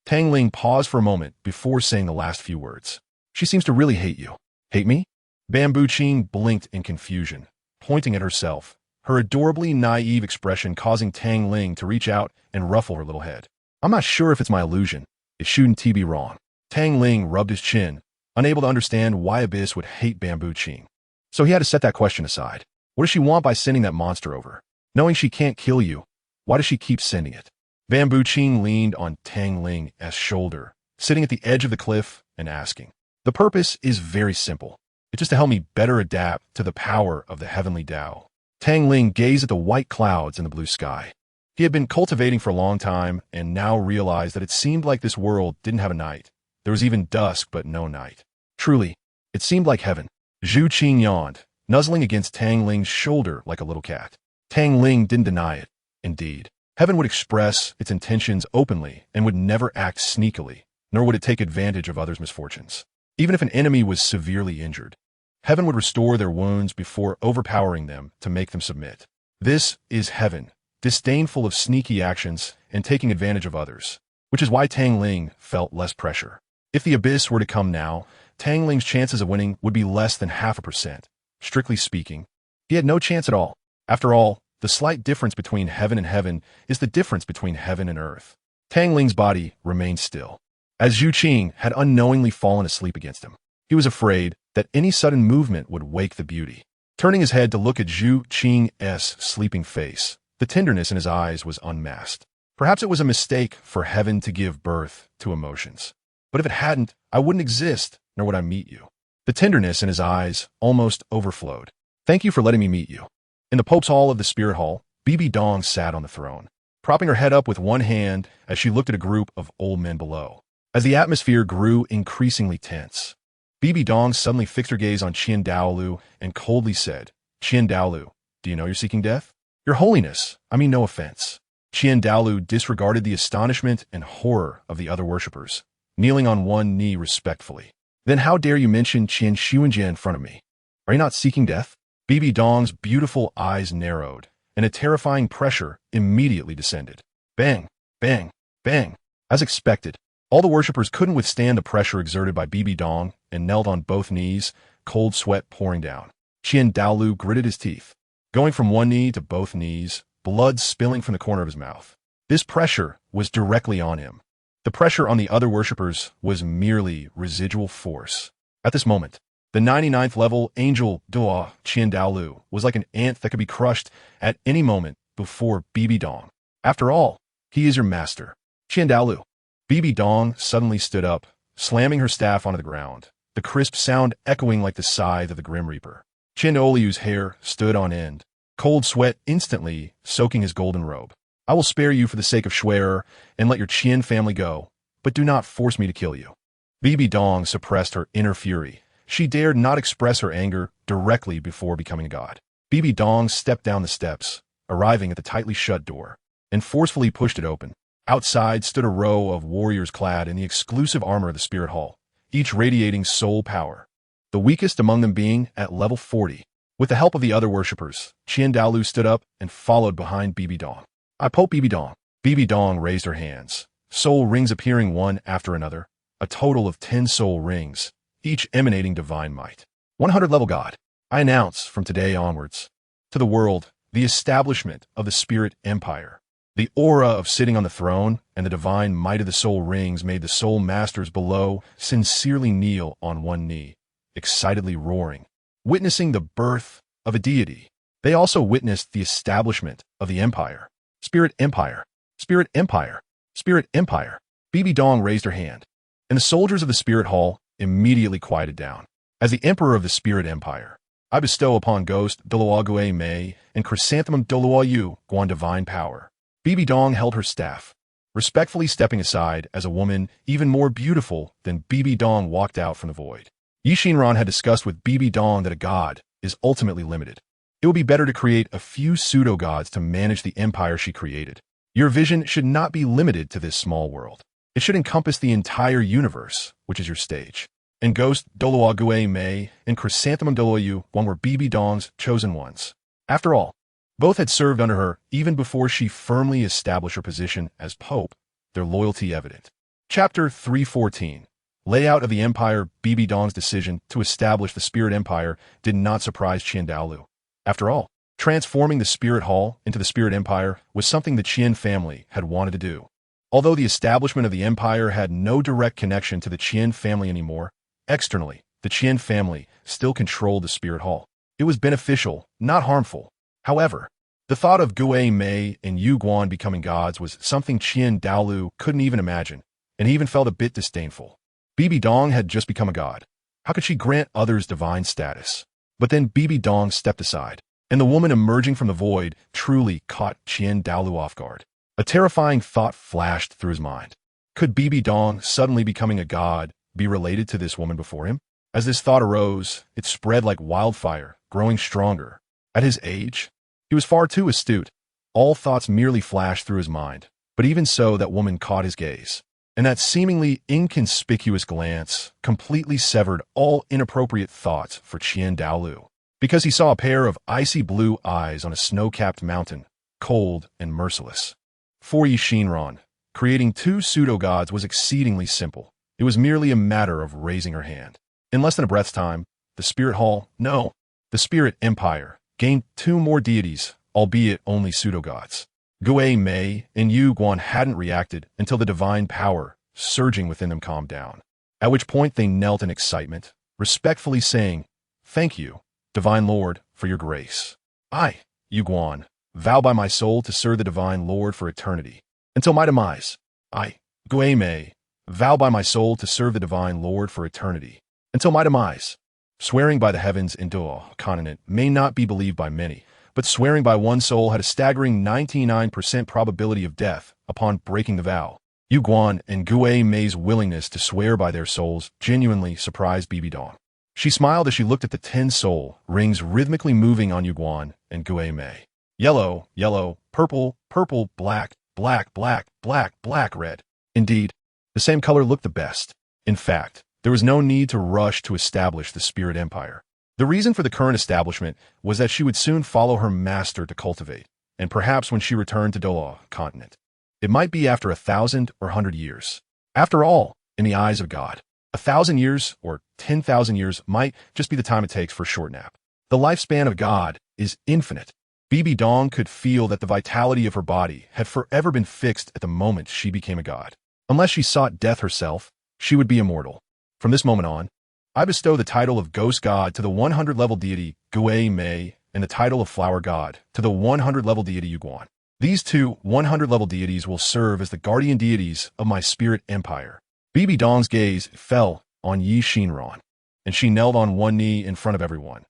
Tang Ling paused for a moment before saying the last few words. She seems to really hate you. Hate me? Bamboo Qing blinked in confusion, pointing at herself, her adorably naive expression causing Tang Ling to reach out and ruffle her little head. I'm not sure if it's my illusion. It shouldn't be wrong. Tang Ling rubbed his chin, unable to understand why Abyss would hate Bamboo Qing. So he had to set that question aside. What does she want by sending that monster over? Knowing she can't kill you, why does she keep sending it? Bamboo Qing leaned on Tang Ling's shoulder, sitting at the edge of the cliff and asking. The purpose is very simple. It's just to help me better adapt to the power of the heavenly Tao. Tang Ling gazed at the white clouds in the blue sky. He had been cultivating for a long time and now realized that it seemed like this world didn't have a night. There was even dusk but no night. Truly, it seemed like heaven. Zhu Qing yawned, nuzzling against Tang Ling's shoulder like a little cat. Tang Ling didn't deny it. Indeed, heaven would express its intentions openly and would never act sneakily, nor would it take advantage of others' misfortunes. Even if an enemy was severely injured, heaven would restore their wounds before overpowering them to make them submit. This is heaven, disdainful of sneaky actions and taking advantage of others, which is why Tang Ling felt less pressure. If the Abyss were to come now, Tang Ling's chances of winning would be less than 0.5%. Strictly speaking, he had no chance at all. After all, the slight difference between heaven and heaven is the difference between heaven and earth. Tang Ling's body remained still, as Zhu Qing had unknowingly fallen asleep against him. He was afraid that any sudden movement would wake the beauty. Turning his head to look at Zhu Qing's sleeping face, the tenderness in his eyes was unmasked. Perhaps it was a mistake for heaven to give birth to emotions. But if it hadn't, I wouldn't exist, nor would I meet you. The tenderness in his eyes almost overflowed. Thank you for letting me meet you. In the Pope's Hall of the Spirit Hall, Bibi Dong sat on the throne, propping her head up with one hand as she looked at a group of old men below. As the atmosphere grew increasingly tense, Bibi Dong suddenly fixed her gaze on Qian Dalu and coldly said, Qian Dalu, do you know you're seeking death? Your Holiness, I mean no offense. Qian Dalu disregarded the astonishment and horror of the other worshippers, kneeling on one knee respectfully. Then how dare you mention Xunji in front of me? Are you not seeking death? Bibi Dong's beautiful eyes narrowed, and a terrifying pressure immediately descended. Bang, bang, bang. As expected, all the worshippers couldn't withstand the pressure exerted by Bibi Dong and knelt on both knees, cold sweat pouring down. Qian Dalu gritted his teeth, going from one knee to both knees, blood spilling from the corner of his mouth. This pressure was directly on him. The pressure on the other worshippers was merely residual force. At this moment, the 99th level angel Douluo Qian Dalu was like an ant that could be crushed at any moment before Bibi Dong. After all, he is your master. Qian Dalu. Bibi Dong suddenly stood up, slamming her staff onto the ground, the crisp sound echoing like the scythe of the Grim Reaper. Qian Dalu's hair stood on end, cold sweat instantly soaking his golden robe. I will spare you for the sake of Schwerer and let your Qian family go, but do not force me to kill you. Bibi Dong suppressed her inner fury. She dared not express her anger directly before becoming a god. Bibi Dong stepped down the steps, arriving at the tightly shut door, and forcefully pushed it open. Outside stood a row of warriors clad in the exclusive armor of the Spirit Hall, each radiating soul power, the weakest among them being at level 40. With the help of the other worshippers, Qian Dalu stood up and followed behind Bibi Dong. I pope Bibi Dong. Bibi Dong raised her hands, soul rings appearing one after another, a total of 10 soul rings, each emanating divine might. 100 level God. I announce from today onwards to the world the establishment of the Spirit Empire. The aura of sitting on the throne and the divine might of the soul rings made the soul masters below sincerely kneel on one knee, excitedly roaring, witnessing the birth of a deity. They also witnessed the establishment of the empire. Spirit Empire, Spirit Empire, Spirit Empire. Bibi Dong raised her hand, and the soldiers of the Spirit Hall immediately quieted down. As the Emperor of the Spirit Empire, I bestow upon Ghost Douluo Mei and Chrysanthemum Douluo Guan divine power. Bibi Dong held her staff, respectfully stepping aside as a woman even more beautiful than Bibi Dong walked out from the void. Yi Xinran had discussed with Bibi Dong that a god is ultimately limited. It would be better to create a few pseudo-gods to manage the empire she created. Your vision should not be limited to this small world. It should encompass the entire universe, which is your stage. And Ghost Douluo Mei and Chrysanthemum Douluo Guan were Bibi Dong's chosen ones. After all, both had served under her even before she firmly established her position as Pope, their loyalty evident. Chapter 314. Layout of the Empire. Bibi Dong's decision to establish the Spirit Empire did not surprise Qian Dalu. After all, transforming the Spirit Hall into the Spirit Empire was something the Qian family had wanted to do. Although the establishment of the empire had no direct connection to the Qian family anymore, externally, the Qian family still controlled the Spirit Hall. It was beneficial, not harmful. However, the thought of Gui Mei and Yu Guan becoming gods was something Qian Dalu couldn't even imagine, and he even felt a bit disdainful. Bibi Dong had just become a god. How could she grant others divine status? But then Bibi Dong stepped aside, and the woman emerging from the void truly caught Qian Dalu off guard. A terrifying thought flashed through his mind. Could Bibi Dong suddenly becoming a god be related to this woman before him? As this thought arose, it spread like wildfire, growing stronger. At his age, he was far too astute. All thoughts merely flashed through his mind, but even so that woman caught his gaze. And that seemingly inconspicuous glance completely severed all inappropriate thoughts for Qian Dalu, because he saw a pair of icy blue eyes on a snow-capped mountain, cold and merciless. For Yi Xinran, creating two pseudo-gods was exceedingly simple. It was merely a matter of raising her hand. In less than a breath's time, the Spirit Hall, no, the Spirit Empire, gained two more deities, albeit only pseudo-gods. Gui Mei and Yu Guan hadn't reacted until the divine power surging within them calmed down, at which point they knelt in excitement, respectfully saying, "Thank you, Divine Lord, for your grace. I, Yu Guan, vow by my soul to serve the Divine Lord for eternity, until my demise. I, Gui Mei, vow by my soul to serve the Divine Lord for eternity, until my demise." Swearing by the heavens in Douluo continent may not be believed by many, but swearing by one soul had a staggering 99% probability of death upon breaking the vow. Yu Guan and Gui Mei's willingness to swear by their souls genuinely surprised Bibi Dong. She smiled as she looked at the 10 soul rings rhythmically moving on Yu Guan and Gui Mei. Yellow, yellow, purple, purple, black, black, black, black, black, red. Indeed, the same color looked the best. In fact, there was no need to rush to establish the Spirit Empire. The reason for the current establishment was that she would soon follow her master to cultivate, and perhaps when she returned to Douluo continent. It might be after 1,000 or 100 years. After all, in the eyes of God, 1,000 years or 10,000 years might just be the time it takes for a short nap. The lifespan of God is infinite. Bibi Dong could feel that the vitality of her body had forever been fixed at the moment she became a god. Unless she sought death herself, she would be immortal. From this moment on, I bestow the title of Ghost God to the 100-level deity Gui Mei and the title of Flower God to the 100-level deity Yuguan. These two 100-level deities will serve as the guardian deities of my spirit empire. Bibi Dong's gaze fell on Yi Xinran, and she knelt on one knee in front of everyone.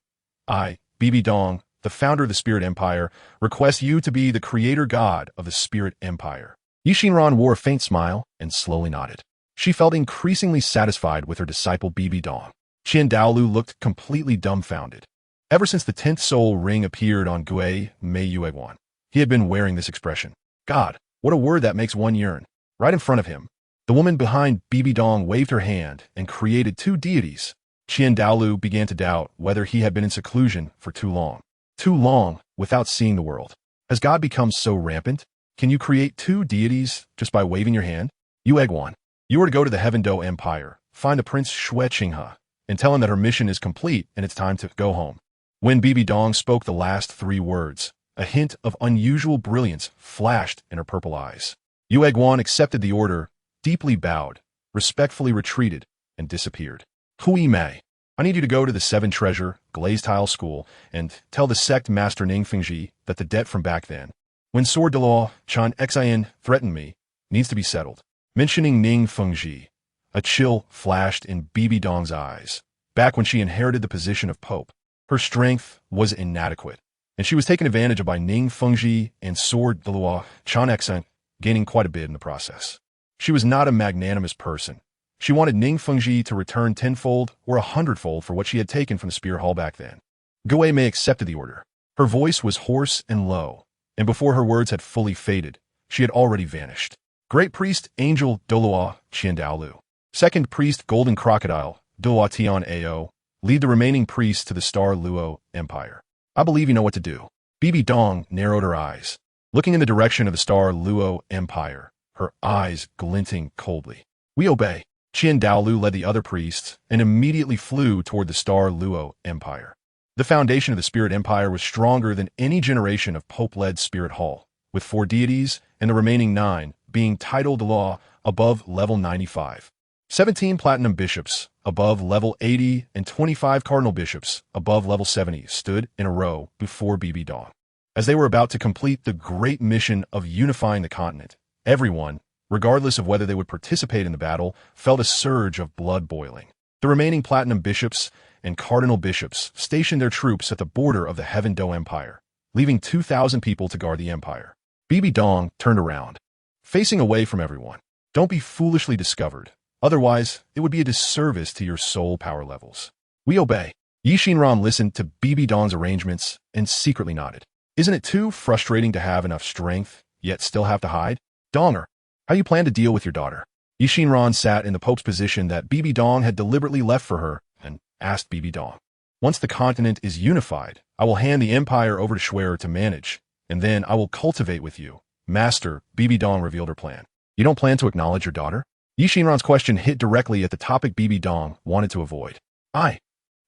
I, Bibi Dong, the founder of the Spirit Empire, request you to be the creator god of the Spirit Empire. Yi Xinran wore a faint smile and slowly nodded. She felt increasingly satisfied with her disciple Bibi Dong. Qian Dalu looked completely dumbfounded. Ever since the 10th soul ring appeared on Gui Mei Yueguan, he had been wearing this expression. God, what a word that makes one yearn. Right in front of him, the woman behind Bibi Dong waved her hand and created two deities. Qian Dalu began to doubt whether he had been in seclusion for too long without seeing the world. Has God become so rampant? Can you create two deities just by waving your hand? Yueguan, you are to go to the Heaven Do Empire, find the Prince Xue Qinghe, and tell him that her mission is complete and it's time to go home. When Bibi Dong spoke the last three words, a hint of unusual brilliance flashed in her purple eyes. Yueguan accepted the order, deeply bowed, respectfully retreated, and disappeared. Hui Mei, I need you to go to the Seven Treasure, Glazed Tile School, and tell the sect master Ningfengji that the debt from back then, when Sword Douluo-Can Xian threatened me, needs to be settled. Mentioning Ningfengji, a chill flashed in Bibi Dong's eyes. Back when she inherited the position of Pope, her strength was inadequate, and she was taken advantage of by Ningfengji and Sword Douluo-Can Xian, gaining quite a bit in the process. She was not a magnanimous person. She wanted Ningfengji to return tenfold or 100-fold for what she had taken from the Spear Hall back then. Gui Mei accepted the order. Her voice was hoarse and low, and before her words had fully faded, she had already vanished. Great Priest Angel Douluo Qian Dalu. Second Priest Golden Crocodile Douluo Tian Ao. Lead the remaining priests to the Star Luo Empire. I believe you know what to do. Bibi Dong narrowed her eyes, looking in the direction of the Star Luo Empire, her eyes glinting coldly. We obey. Qian Dalu led the other priests and immediately flew toward the Star Luo Empire. The foundation of the Spirit Empire was stronger than any generation of Pope-led Spirit Hall, with 4 deities and the remaining 9 being titled law above level 95. 17 Platinum Bishops above level 80 and 25 Cardinal Bishops above level 70 stood in a row before Bibi Dong. As they were about to complete the great mission of unifying the continent, everyone, regardless of whether they would participate in the battle, felt a surge of blood boiling. The remaining Platinum Bishops and Cardinal Bishops stationed their troops at the border of the Heaven Do Empire, leaving 2,000 people to guard the empire. Bibi Dong turned around, facing away from everyone. Don't be foolishly discovered. Otherwise, it would be a disservice to your soul power levels. We obey. Yi Xinran listened to Bibi Dong's arrangements and secretly nodded. Isn't it too frustrating to have enough strength, yet still have to hide? Donger, how you plan to deal with your daughter? Yi Xinran sat in the Pope's position that Bibi Dong had deliberately left for her and asked Bibi Dong. Once the continent is unified, I will hand the empire over to Schwerer to manage, and then I will cultivate with you. Master, Bibi Dong revealed her plan. You don't plan to acknowledge your daughter? Yi Xinran's question hit directly at the topic Bibi Dong wanted to avoid.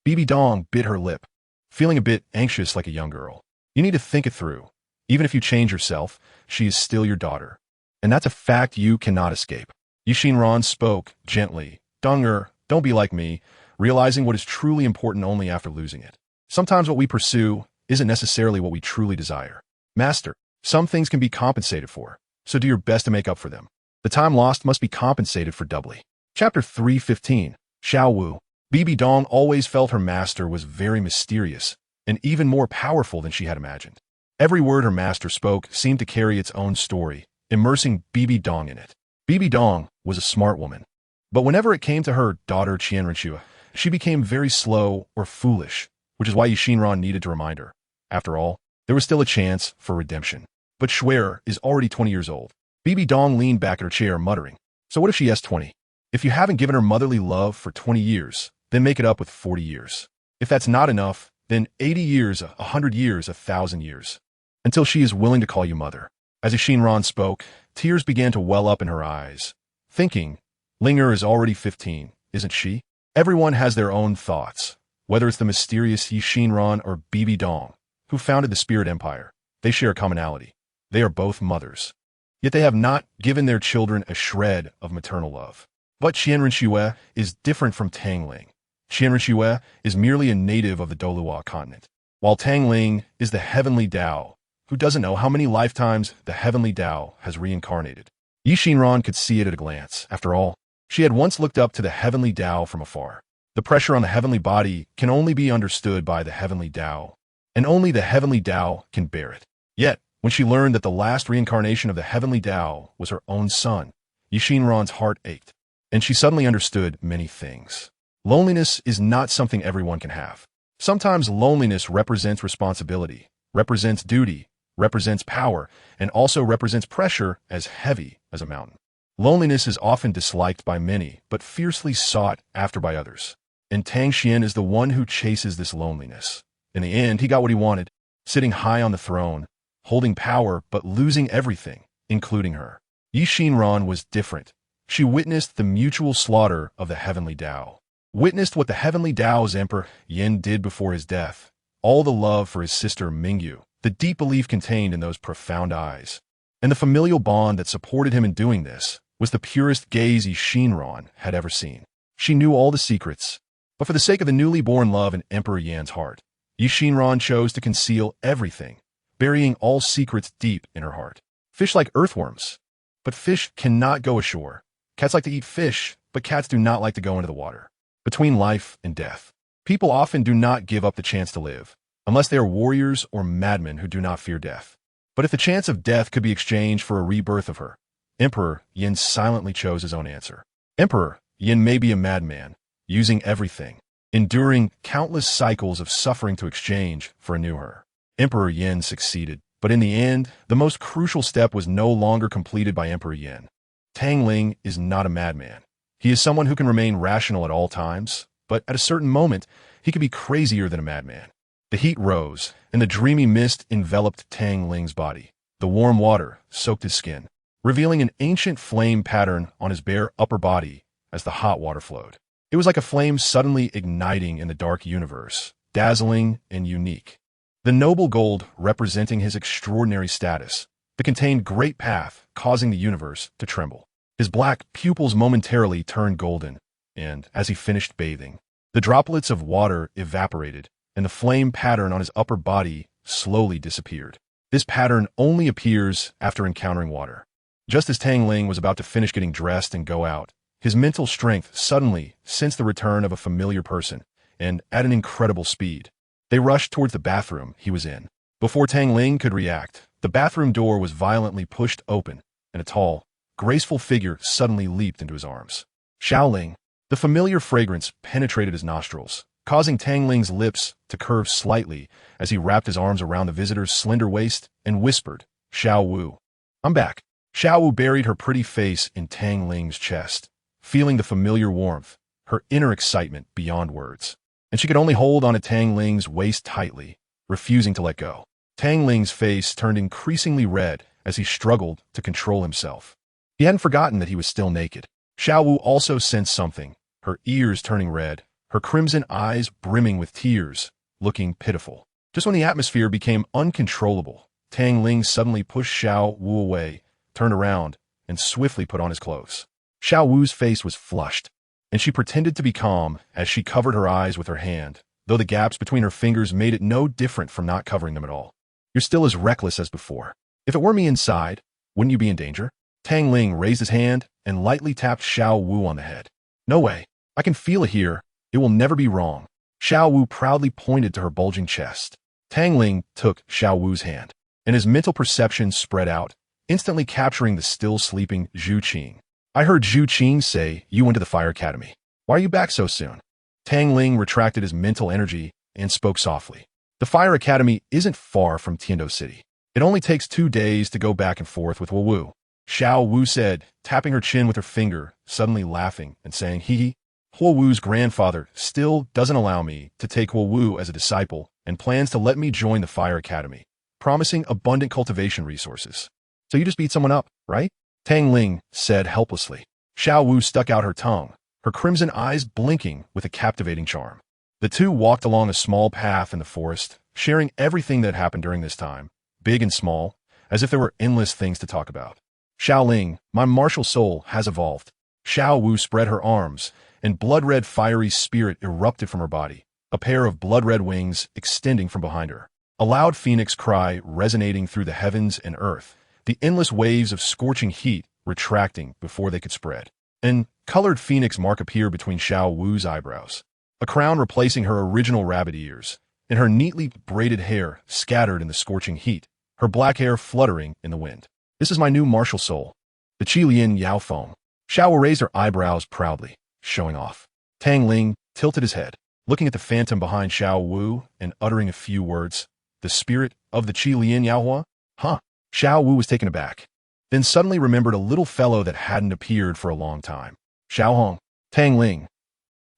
Bibi Dong bit her lip, feeling a bit anxious like a young girl. You need to think it through. Even if you change yourself, she is still your daughter. And that's a fact you cannot escape. Yi Xinran spoke gently. Donger, don't be like me, realizing what is truly important only after losing it. Sometimes what we pursue isn't necessarily what we truly desire. Master, some things can be compensated for, so do your best to make up for them. The time lost must be compensated for doubly. Chapter 315. Xiao Wu. Bibi Dong always felt her master was very mysterious and even more powerful than she had imagined. Every word her master spoke seemed to carry its own story, immersing Bibi Dong in it. Bibi Dong was a smart woman, but whenever it came to her daughter Qian Renxue, she became very slow or foolish, which is why Yi Xinran needed to remind her. After all, there was still a chance for redemption. But Schwerer is already 20 years old. Bibi Dong leaned back in her chair, muttering, so what if she has 20? If you haven't given her motherly love for 20 years, then make it up with 40 years. If that's not enough, then 80 years, 100 years, 1,000 years. Until she is willing to call you mother. As Yi Xinran spoke, tears began to well up in her eyes. Thinking, Linger is already 15, isn't she? Everyone has their own thoughts, whether it's the mysterious Yi Xinran or Bibi Dong, who founded the Spirit Empire. they share a commonality. They are both mothers. Yet they have not given their children a shred of maternal love. But Qian Renxue is different from Tang Ling. Qian Renxue is merely a native of the Douluo continent, while Tang Ling is the heavenly Tao, who doesn't know how many lifetimes the heavenly Tao has reincarnated. Yi Xinran could see it at a glance. After all, she had once looked up to the heavenly Tao from afar. The pressure on the heavenly body can only be understood by the heavenly Tao, and only the heavenly Tao can bear it. Yet, when she learned that the last reincarnation of the heavenly Tao was her own son, Yi Xinran's heart ached, and she suddenly understood many things. Loneliness is not something everyone can have. Sometimes loneliness represents responsibility, represents duty, represents power, and also represents pressure as heavy as a mountain. Loneliness is often disliked by many, but fiercely sought after by others. And Tang Xian is the one who chases this loneliness. In the end, he got what he wanted, sitting high on the throne, holding power but losing everything, including her. Yi Xinran was different. She witnessed the mutual slaughter of the heavenly Tao, witnessed what the heavenly Tao's emperor Yin did before his death, all the love for his sister Mingyu, the deep belief contained in those profound eyes, and the familial bond that supported him in doing this was the purest gaze Yi Xinran had ever seen. She knew all the secrets, but for the sake of the newly born love in Emperor Yan's heart, Yi Xinran chose to conceal everything, burying all secrets deep in her heart. Fish like earthworms, but fish cannot go ashore. Cats like to eat fish, but cats do not like to go into the water. Between life and death, people often do not give up the chance to live, unless they are warriors or madmen who do not fear death. But if the chance of death could be exchanged for a rebirth of her, Emperor Yin silently chose his own answer. Emperor Yin may be a madman, using everything, enduring countless cycles of suffering to exchange for a new her. Emperor Yin succeeded, but in the end, the most crucial step was no longer completed by Emperor Yin. Tang Ling is not a madman. He is someone who can remain rational at all times, but at a certain moment, he can be crazier than a madman. The heat rose, and the dreamy mist enveloped Tang Ling's body. The warm water soaked his skin, revealing an ancient flame pattern on his bare upper body as the hot water flowed. It was like a flame suddenly igniting in the dark universe, dazzling and unique. The noble gold representing his extraordinary status, the contained great path causing the universe to tremble. His black pupils momentarily turned golden, and as he finished bathing, the droplets of water evaporated, and the flame pattern on his upper body slowly disappeared. This pattern only appears after encountering water. Just as Tang Ling was about to finish getting dressed and go out, his mental strength suddenly sensed the return of a familiar person, and at an incredible speed, they rushed towards the bathroom he was in. Before Tang Ling could react, the bathroom door was violently pushed open, and a tall, graceful figure suddenly leaped into his arms. Xiaoling. The familiar fragrance penetrated his nostrils, causing Tang Ling's lips to curve slightly as he wrapped his arms around the visitor's slender waist and whispered, "Xiao Wu, I'm back." Xiao Wu buried her pretty face in Tang Ling's chest, feeling the familiar warmth, her inner excitement beyond words. And she could only hold onto Tang Ling's waist tightly, refusing to let go. Tang Ling's face turned increasingly red as he struggled to control himself. He hadn't forgotten that he was still naked. Xiao Wu also sensed something, her ears turning red, her crimson eyes brimming with tears, looking pitiful. Just when the atmosphere became uncontrollable, Tang Ling suddenly pushed Xiao Wu away, turned around, and swiftly put on his clothes. Xiao Wu's face was flushed, and she pretended to be calm as she covered her eyes with her hand, though the gaps between her fingers made it no different from not covering them at all. "You're still as reckless as before. If it were me inside, wouldn't you be in danger?" Tang Ling raised his hand and lightly tapped Xiao Wu on the head. "No way. I can feel it here. It will never be wrong." Xiao Wu proudly pointed to her bulging chest. Tang Ling took Xiao Wu's hand, and his mental perception spread out, instantly capturing the still sleeping Zhu Qing. "I heard Zhu Qing say you went to the Fire Academy. Why are you back so soon?" Tang Ling retracted his mental energy and spoke softly. "The Fire Academy isn't far from Tiando City. It only takes 2 days to go back and forth with Wu Wu," Xiao Wu said, tapping her chin with her finger, suddenly laughing and saying, "Hee. Wu Wu's grandfather still doesn't allow me to take Wu Wu as a disciple and plans to let me join the Fire Academy, promising abundant cultivation resources. So you just beat someone up, right?" Tang Ling said helplessly. Xiao Wu stuck out her tongue, her crimson eyes blinking with a captivating charm. The two walked along a small path in the forest, sharing everything that happened during this time, big and small, as if there were endless things to talk about. Xiaoling, my martial soul has evolved. Xiao Wu spread her arms, and blood-red fiery spirit erupted from her body, a pair of blood-red wings extending from behind her. A loud phoenix cry resonating through the heavens and earth, the endless waves of scorching heat retracting before they could spread. An colored phoenix mark appeared between Xiao Wu's eyebrows, a crown replacing her original rabbit ears, and her neatly braided hair scattered in the scorching heat, her black hair fluttering in the wind. This is my new martial soul, the Qilian Yao Foam. Xiao Wu raised her eyebrows proudly, showing off. Tang Ling tilted his head, looking at the phantom behind Xiao Wu and uttering a few words. The spirit of the Qilian Yaohua? Huh. Xiao Wu was taken aback, then suddenly remembered a little fellow that hadn't appeared for a long time. Xiao Hong. Tang Ling.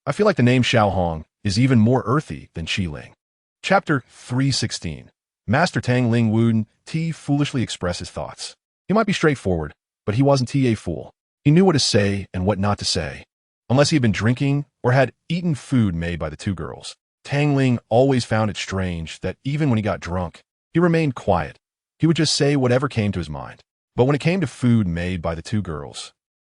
I feel like the name Xiao Hong is even more earthy than Qi Ling. Chapter 316. Master Tang Ling Wuden T foolishly expressed his thoughts. He might be straightforward, but he wasn't a fool. He knew what to say and what not to say. Unless he had been drinking or had eaten food made by the two girls. Tang Ling always found it strange that even when he got drunk, he remained quiet. He would just say whatever came to his mind. But when it came to food made by the two girls,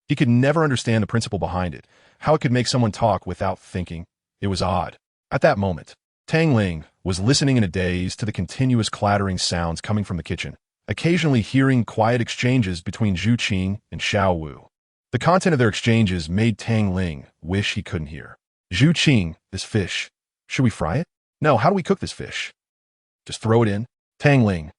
he could never understand the principle behind it, how it could make someone talk without thinking. It was odd. At that moment, Tang Ling was listening in a daze to the continuous clattering sounds coming from the kitchen, occasionally hearing quiet exchanges between Zhu Qing and Xiao Wu. The content of their exchanges made Tang Ling wish he couldn't hear. Zhu Qing, this fish. Should we fry it? No, how do we cook this fish? Just throw it in? Tang Ling.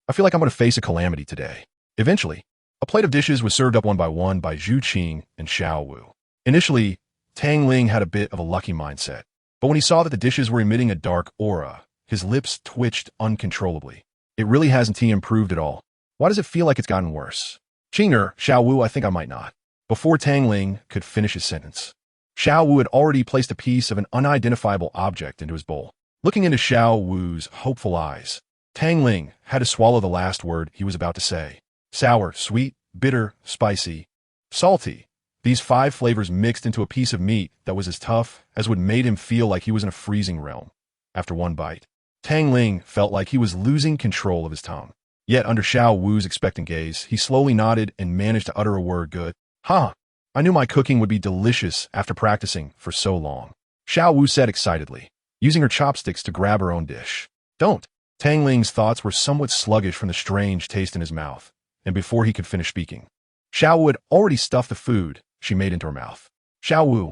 I feel like I'm going to face a calamity today. Eventually, a plate of dishes was served up one by Zhu Qing and Xiao Wu. Initially, Tang Ling had a bit of a lucky mindset, but when he saw that the dishes were emitting a dark aura, his lips twitched uncontrollably. It really hasn't improved at all. Why does it feel like it's gotten worse? Qinger, Xiao Wu, I think I might not. Before Tang Ling could finish his sentence, Xiao Wu had already placed a piece of an unidentifiable object into his bowl. Looking into Xiao Wu's hopeful eyes, Tang Ling had to swallow the last word he was about to say. Sour, sweet, bitter, spicy, salty. These 5 flavors mixed into a piece of meat that was as tough as would made him feel like he was in a freezing realm. After one bite, Tang Ling felt like he was losing control of his tongue. Yet under Xiao Wu's expectant gaze, he slowly nodded and managed to utter a word good. Huh. I knew my cooking would be delicious after practicing for so long. Xiao Wu said excitedly, using her chopsticks to grab her own dish. Don't. Tang Ling's thoughts were somewhat sluggish from the strange taste in his mouth, and before he could finish speaking, Xiao Wu had already stuffed the food she made into her mouth. Xiao Wu.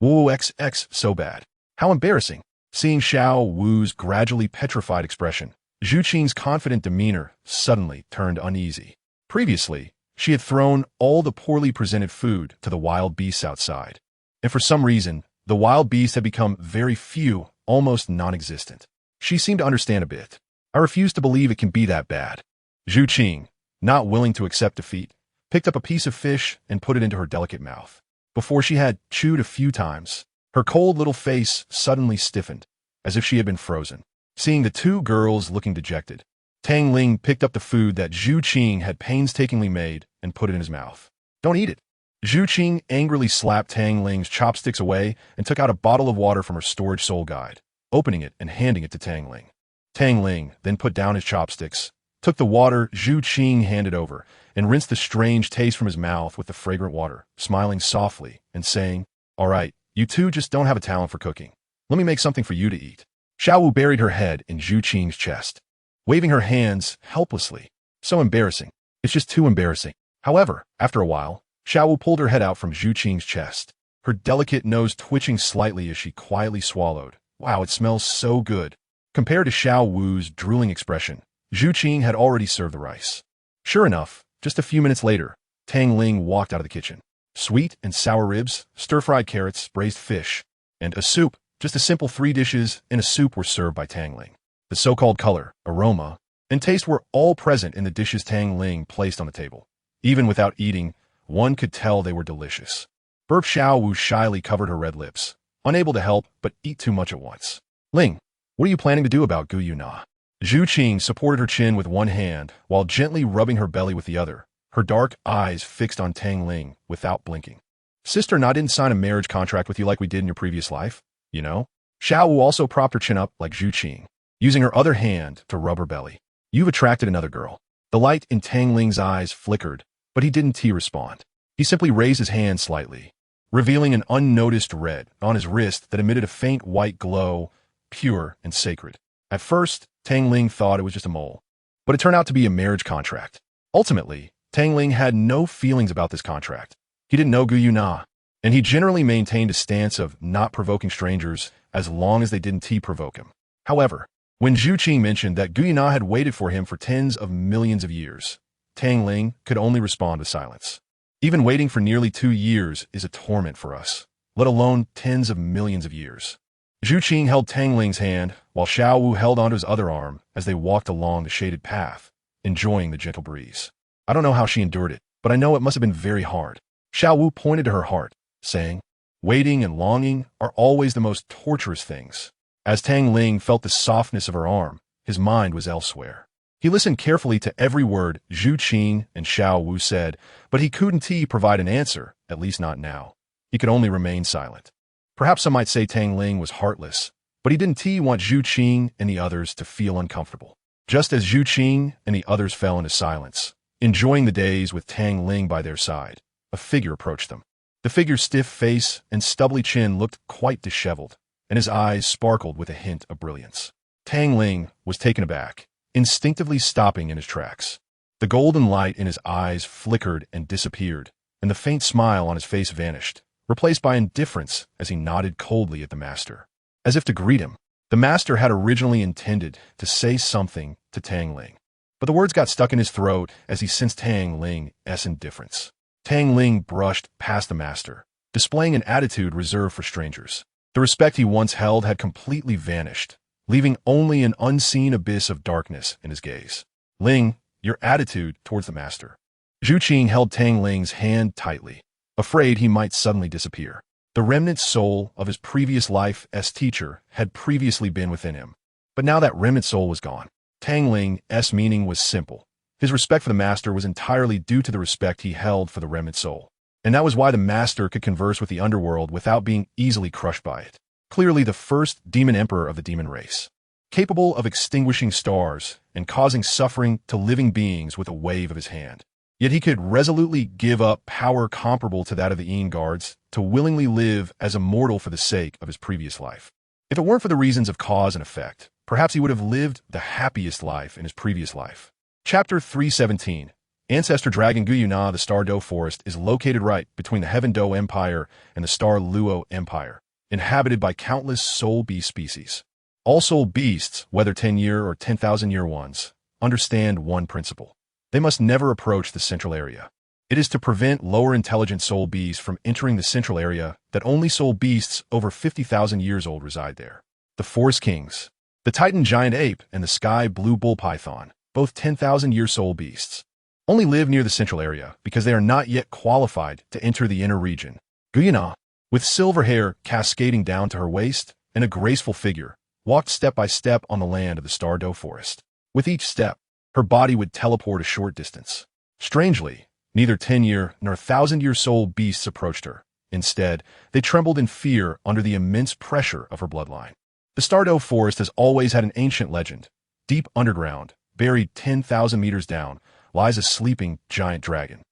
Woo XX, so bad. How embarrassing. Seeing Xiao Wu's gradually petrified expression, Zhu Qing's confident demeanor suddenly turned uneasy. Previously, she had thrown all the poorly presented food to the wild beasts outside, and for some reason, the wild beasts had become very few, almost non-existent. She seemed to understand a bit. I refuse to believe it can be that bad. Zhu Qing, not willing to accept defeat, picked up a piece of fish and put it into her delicate mouth. Before she had chewed a few times, her cold little face suddenly stiffened, as if she had been frozen. Seeing the two girls looking dejected, Tang Ling picked up the food that Zhu Qing had painstakingly made and put it in his mouth. Don't eat it. Zhu Qing angrily slapped Tang Ling's chopsticks away and took out a bottle of water from her storage soul guide, opening it and handing it to Tang Ling. Tang Ling then put down his chopsticks, took the water Zhu Qing handed over, and rinsed the strange taste from his mouth with the fragrant water, smiling softly and saying, All right, you two just don't have a talent for cooking. Let me make something for you to eat. Xiao Wu buried her head in Zhu Qing's chest, waving her hands helplessly. So embarrassing. It's just too embarrassing. However, after a while, Xiao Wu pulled her head out from Zhu Qing's chest, her delicate nose twitching slightly as she quietly swallowed. Wow, it smells so good. Compared to Xiao Wu's drooling expression, Zhu Qing had already served the rice. Sure enough, just a few minutes later, Tang Ling walked out of the kitchen. Sweet and sour ribs, stir-fried carrots, braised fish, and a soup. Just a simple 3 dishes in a soup were served by Tang Ling. The so-called color, aroma, and taste were all present in the dishes Tang Ling placed on the table. Even without eating, one could tell they were delicious. Burp Xiao Wu shyly covered her red lips, unable to help but eat too much at once. Ling, what are you planning to do about Gu Yu Na? Zhu Qing supported her chin with one hand while gently rubbing her belly with the other, her dark eyes fixed on Tang Ling without blinking. Sister Na didn't sign a marriage contract with you like we did in your previous life, you know? Xiao Wu also propped her chin up like Zhu Qing, using her other hand to rub her belly. You've attracted another girl. The light in Tang Ling's eyes flickered, but he didn't respond. He simply raised his hand slightly, revealing an unnoticed red on his wrist that emitted a faint white glow, pure and sacred. At first, Tang Ling thought it was just a mole, but it turned out to be a marriage contract. Ultimately, Tang Ling had no feelings about this contract. He didn't know Gu Yuna, and he generally maintained a stance of not provoking strangers as long as they didn't provoke him. However, when Zhu Qing mentioned that Gu Yuna had waited for him for tens of millions of years, Tang Ling could only respond with silence. Even waiting for nearly 2 years is a torment for us, let alone tens of millions of years. Zhu Qing held Tang Ling's hand, while Xiao Wu held onto his other arm as they walked along the shaded path, enjoying the gentle breeze. I don't know how she endured it, but I know it must have been very hard. Xiao Wu pointed to her heart, saying, "Waiting and longing are always the most torturous things." As Tang Ling felt the softness of her arm, his mind was elsewhere. He listened carefully to every word Zhu Qing and Xiao Wu said, but he couldn't provide an answer, at least not now. He could only remain silent. Perhaps some might say Tang Ling was heartless, but he didn't want Zhu Qing and the others to feel uncomfortable. Just as Zhu Qing and the others fell into silence, enjoying the days with Tang Ling by their side, a figure approached them. The figure's stiff face and stubbly chin looked quite disheveled, and his eyes sparkled with a hint of brilliance. Tang Ling was taken aback, instinctively stopping in his tracks. The golden light in his eyes flickered and disappeared, and the faint smile on his face vanished, replaced by indifference as he nodded coldly at the master. As if to greet him, the master had originally intended to say something to Tang Ling, but the words got stuck in his throat as he sensed Tang Ling's indifference. Tang Ling brushed past the master, displaying an attitude reserved for strangers. The respect he once held had completely vanished, leaving only an unseen abyss of darkness in his gaze. "Ling, your attitude towards the master." Zhu Qing held Tang Ling's hand tightly, afraid he might suddenly disappear. The remnant soul of his previous life's teacher had previously been within him, but now that remnant soul was gone. Tang Ling's meaning was simple. His respect for the master was entirely due to the respect he held for the remnant soul, and that was why the master could converse with the underworld without being easily crushed by it. Clearly the first demon emperor of the demon race, capable of extinguishing stars and causing suffering to living beings with a wave of his hand. Yet he could resolutely give up power comparable to that of the Yin guards to willingly live as a mortal for the sake of his previous life. If it weren't for the reasons of cause and effect, perhaps he would have lived the happiest life in his previous life. Chapter 317. Ancestor Dragon Gu Yuna. The Star Do Forest is located right between the Heaven Do Empire and the Star Luo Empire, inhabited by countless soul beast species. All soul beasts, whether 10-year or 10,000-year ones, understand one principle. They must never approach the central area. It is to prevent lower intelligent soul beasts from entering the central area that only soul beasts over 50,000 years old reside there. The Forest Kings, the Titan Giant Ape and the Sky Blue Bull Python, both 10,000-year soul beasts, only live near the central area because they are not yet qualified to enter the inner region. Gu Yuna, with silver hair cascading down to her waist and a graceful figure, walked step by step on the land of the Star Do Forest. With each step, her body would teleport a short distance. Strangely, neither 10-year nor 1,000-year soul beasts approached her. Instead, they trembled in fear under the immense pressure of her bloodline. The Star Do Forest has always had an ancient legend. Deep underground, buried 10,000 meters down, lies a sleeping giant dragon.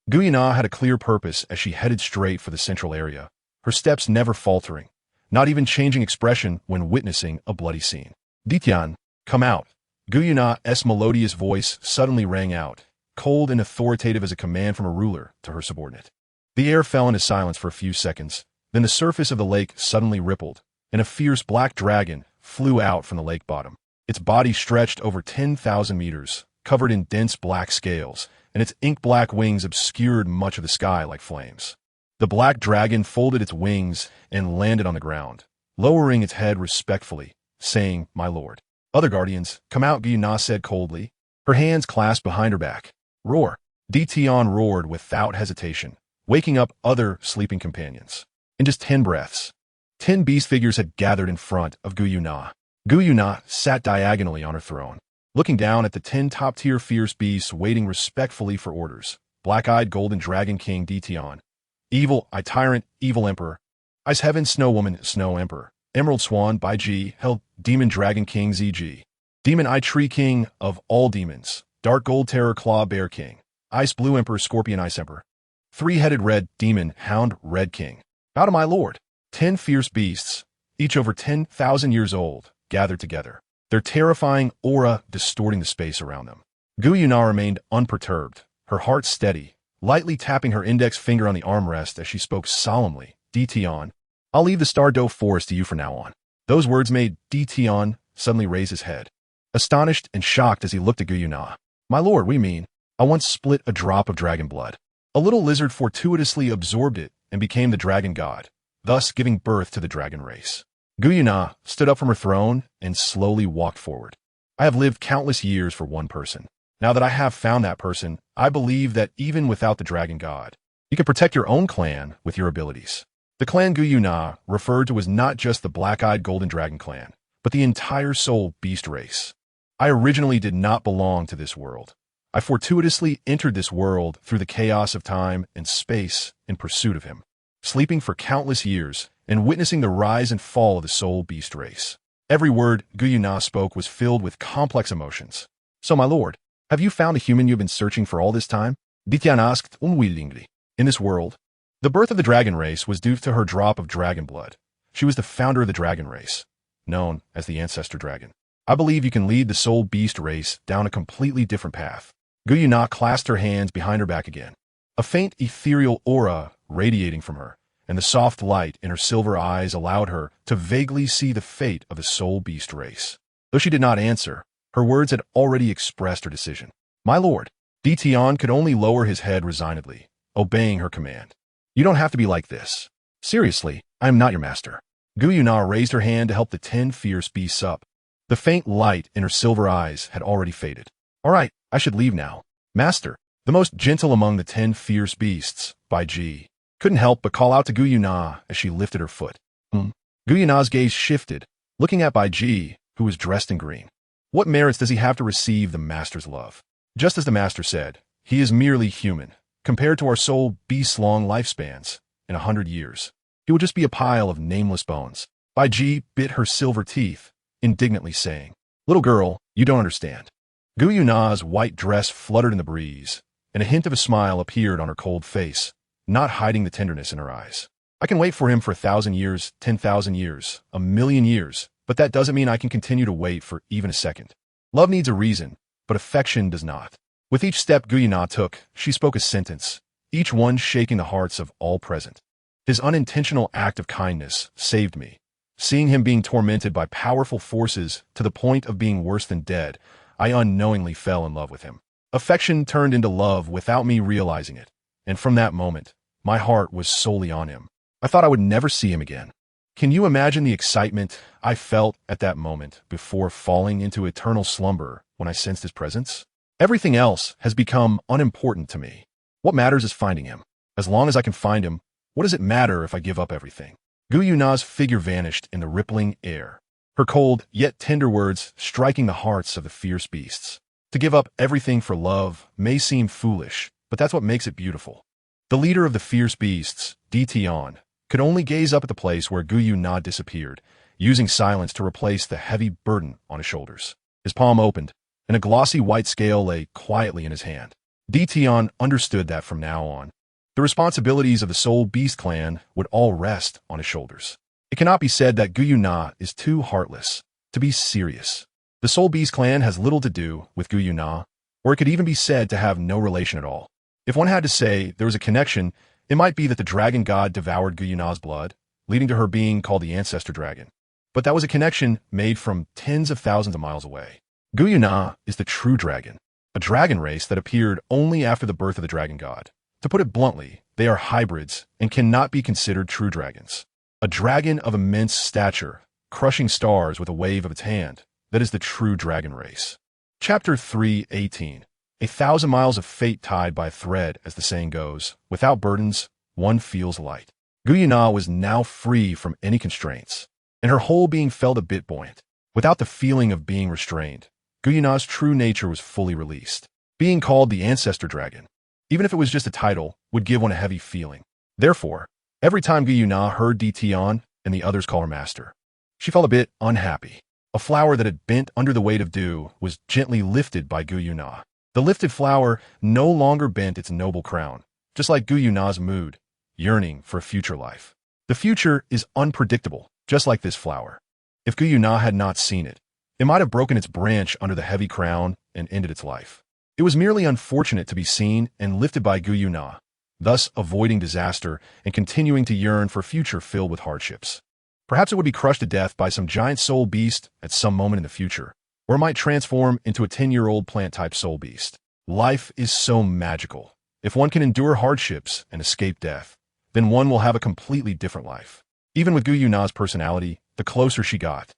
Gu Yuna had a clear purpose as she headed straight for the central area, her steps never faltering, not even changing expression when witnessing a bloody scene. "Qian, come out." Gu Yuna's melodious voice suddenly rang out, cold and authoritative as a command from a ruler to her subordinate. The air fell into silence for a few seconds, then the surface of the lake suddenly rippled, and a fierce black dragon flew out from the lake bottom. Its body stretched over 10,000 meters, covered in dense black scales, and its ink-black wings obscured much of the sky like flames. The black dragon folded its wings and landed on the ground, lowering its head respectfully, saying, "My lord." "Other guardians, come out," Gu Yuna said coldly, her hands clasped behind her back. "Roar." Qian roared without hesitation, waking up other sleeping companions. In just 10 breaths, 10 beast figures had gathered in front of Gu Yuna. Gu Yuna sat diagonally on her throne, looking down at the 10 top-tier fierce beasts waiting respectfully for orders. Black-eyed Golden Dragon King Qian, Evil Eye Tyrant, Evil Emperor, Ice Heaven Snow Woman, Snow Emperor, Emerald Swan Bai Ji held Demon Dragon King Zg. Demon Eye Tree King of all demons, Dark Gold Terror Claw Bear King, Ice Blue Emperor Scorpion Ice Emperor, Three-Headed Red Demon Hound Red King. Bow to my lord. 10 fierce beasts, each over 10,000 years old, gathered together, their terrifying aura distorting the space around them. Gu Yuna remained unperturbed, her heart steady, lightly tapping her index finger on the armrest as she spoke solemnly. Qian, I'll leave the Star Doe Forest to you from now on. Those words made Qian suddenly raise his head, astonished and shocked as he looked at Gu Yuna. My lord, we mean, I once split a drop of dragon blood. A little lizard fortuitously absorbed it and became the dragon god, thus giving birth to the dragon race. Gu Yuna stood up from her throne and slowly walked forward. I have lived countless years for one person. Now that I have found that person, I believe that even without the dragon god, you can protect your own clan with your abilities. The clan Gu Yuna referred to was not just the black-eyed golden dragon clan, but the entire soul beast race. I originally did not belong to this world. I fortuitously entered this world through the chaos of time and space in pursuit of him, sleeping for countless years and witnessing the rise and fall of the soul beast race. Every word Gu Yuna spoke was filled with complex emotions. So, my lord, have you found the human you've been searching for all this time? Qian asked unwillingly. In this world, the birth of the dragon race was due to her drop of dragon blood. She was the founder of the dragon race, known as the ancestor dragon. I believe you can lead the soul beast race down a completely different path. Gu Yuna clasped her hands behind her back again, a faint ethereal aura radiating from her, and the soft light in her silver eyes allowed her to vaguely see the fate of the soul beast race. Though she did not answer, her words had already expressed her decision. My lord, Qian could only lower his head resignedly, obeying her command. You don't have to be like this. Seriously, I am not your master. Gu Yuna raised her hand to help the 10 fierce beasts up. The faint light in her silver eyes had already faded. All right, I should leave now. Master, the most gentle among the 10 fierce beasts, Bai Ji, couldn't help but call out to Gu Yuna as she lifted her foot. Gu Yuna's gaze shifted, looking at Bai Ji, who was dressed in green. What merits does he have to receive the master's love? Just as the master said, he is merely human, compared to our soul beast's long lifespans. In 100 years, he will just be a pile of nameless bones. Bai Ji bit her silver teeth, indignantly saying, Little girl, you don't understand. Gu Yuna's white dress fluttered in the breeze, and a hint of a smile appeared on her cold face, not hiding the tenderness in her eyes. I can wait for him for 1,000 years, 10,000 years, 1,000,000 years, but that doesn't mean I can continue to wait for even a second. Love needs a reason, but affection does not. With each step Gu Yuna took, she spoke a sentence, each one shaking the hearts of all present. His unintentional act of kindness saved me. Seeing him being tormented by powerful forces to the point of being worse than dead, I unknowingly fell in love with him. Affection turned into love without me realizing it, and from that moment, my heart was solely on him. I thought I would never see him again. Can you imagine the excitement I felt at that moment before falling into eternal slumber when I sensed his presence? Everything else has become unimportant to me. What matters is finding him. As long as I can find him, what does it matter if I give up everything? Gu Yuna's figure vanished in the rippling air, her cold yet tender words striking the hearts of the fierce beasts. To give up everything for love may seem foolish, but that's what makes it beautiful. The leader of the fierce beasts, Qian, could only gaze up at the place where Gu Yuna disappeared, using silence to replace the heavy burden on his shoulders. His palm opened, and a glossy white scale lay quietly in his hand. Qian understood that from now on, the responsibilities of the Soul Beast clan would all rest on his shoulders. It cannot be said that Gu Yuna is too heartless to be serious. The Soul Beast clan has little to do with Gu Yuna, or it could even be said to have no relation at all. If one had to say there was a connection, it might be that the dragon god devoured Gu Yuna's blood, leading to her being called the ancestor dragon. But that was a connection made from tens of thousands of miles away. Gu Yuna is the true dragon, a dragon race that appeared only after the birth of the dragon god. To put it bluntly, they are hybrids and cannot be considered true dragons. A dragon of immense stature, crushing stars with a wave of its hand, that is the true dragon race. Chapter 3:18. 1,000 miles of fate tied by a thread, as the saying goes. Without burdens, one feels light. Gu Yuna was now free from any constraints, and her whole being felt a bit buoyant. Without the feeling of being restrained, Gu Yuna's true nature was fully released. Being called the ancestor dragon, even if it was just a title, would give one a heavy feeling. Therefore, every time Gu Yuna heard Qian and the others call her master, she felt a bit unhappy. A flower that had bent under the weight of dew was gently lifted by Gu Yuna. The lifted flower no longer bent its noble crown, just like Gu Yuna's mood, yearning for a future life. The future is unpredictable, just like this flower. If Gu Yuna had not seen it, it might have broken its branch under the heavy crown and ended its life. It was merely unfortunate to be seen and lifted by Gu Yuna, thus avoiding disaster and continuing to yearn for a future filled with hardships. Perhaps it would be crushed to death by some giant soul beast at some moment in the future, or it might transform into a 10-year-old plant-type soul beast. Life is so magical. If one can endure hardships and escape death, then one will have a completely different life. Even with Gu Yuna's personality, the closer she got,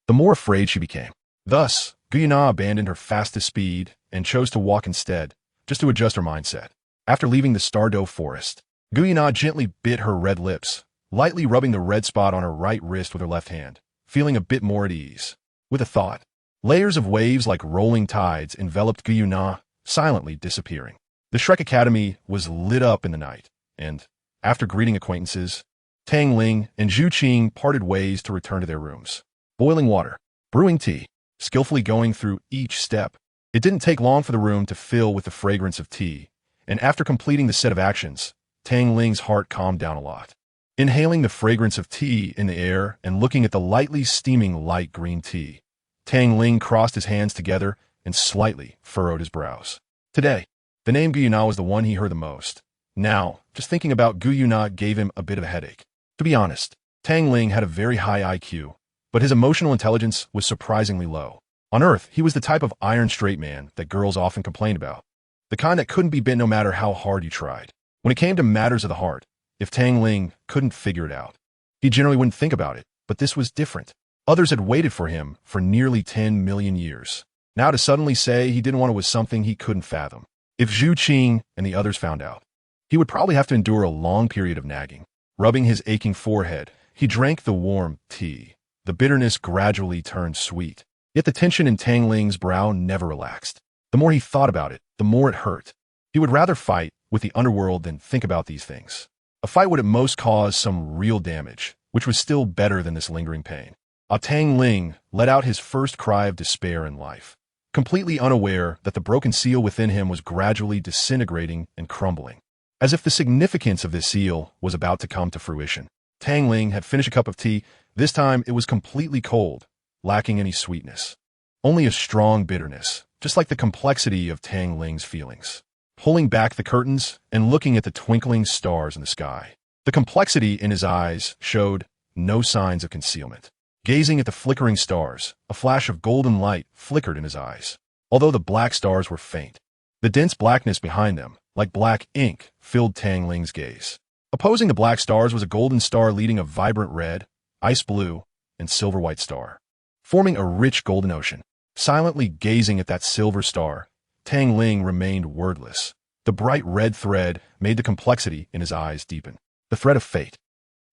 the more afraid she became. Thus, Gu Yuna abandoned her fastest speed and chose to walk instead, just to adjust her mindset. After leaving the Stardow forest, Gu Yuna gently bit her red lips, lightly rubbing the red spot on her right wrist with her left hand, feeling a bit more at ease. With a thought, layers of waves like rolling tides enveloped Gu Yuna, silently disappearing. The Shrek Academy was lit up in the night, and, after greeting acquaintances, Tang Ling and Zhu Qing parted ways to return to their rooms. Boiling water, brewing tea, skillfully going through each step. It didn't take long for the room to fill with the fragrance of tea, and after completing the set of actions, Tang Ling's heart calmed down a lot. Inhaling the fragrance of tea in the air and looking at the lightly steaming light green tea, Tang Ling crossed his hands together and slightly furrowed his brows. Today, the name Gu Yuna was the one he heard the most. Now, just thinking about Gu Yuna gave him a bit of a headache. To be honest, Tang Ling had a very high IQ, but his emotional intelligence was surprisingly low. On Earth, he was the type of iron straight man that girls often complained about. The kind that couldn't be bent no matter how hard you tried. When it came to matters of the heart, if Tang Ling couldn't figure it out, he generally wouldn't think about it, but this was different. Others had waited for him for nearly 10 million years. Now to suddenly say he didn't want it was something he couldn't fathom. If Zhu Qing and the others found out, he would probably have to endure a long period of nagging. Rubbing his aching forehead, he drank the warm tea. The bitterness gradually turned sweet. Yet the tension in Tang Ling's brow never relaxed. The more he thought about it, the more it hurt. He would rather fight with the underworld than think about these things. A fight would at most cause some real damage, which was still better than this lingering pain. Tang Ling let out his first cry of despair in life, completely unaware that the broken seal within him was gradually disintegrating and crumbling. As if the significance of this seal was about to come to fruition. Tang Ling had finished a cup of tea. This time it was completely cold, lacking any sweetness. Only a strong bitterness, just like the complexity of Tang Ling's feelings. Pulling back the curtains and looking at the twinkling stars in the sky. The complexity in his eyes showed no signs of concealment. Gazing at the flickering stars, a flash of golden light flickered in his eyes. Although the black stars were faint, the dense blackness behind them, like black ink, filled Tang Ling's gaze. Opposing the black stars was a golden star leading a vibrant red, ice blue, and silver white star, forming a rich golden ocean. Silently gazing at that silver star, Tang Ling remained wordless. The bright red thread made the complexity in his eyes deepen. The thread of fate.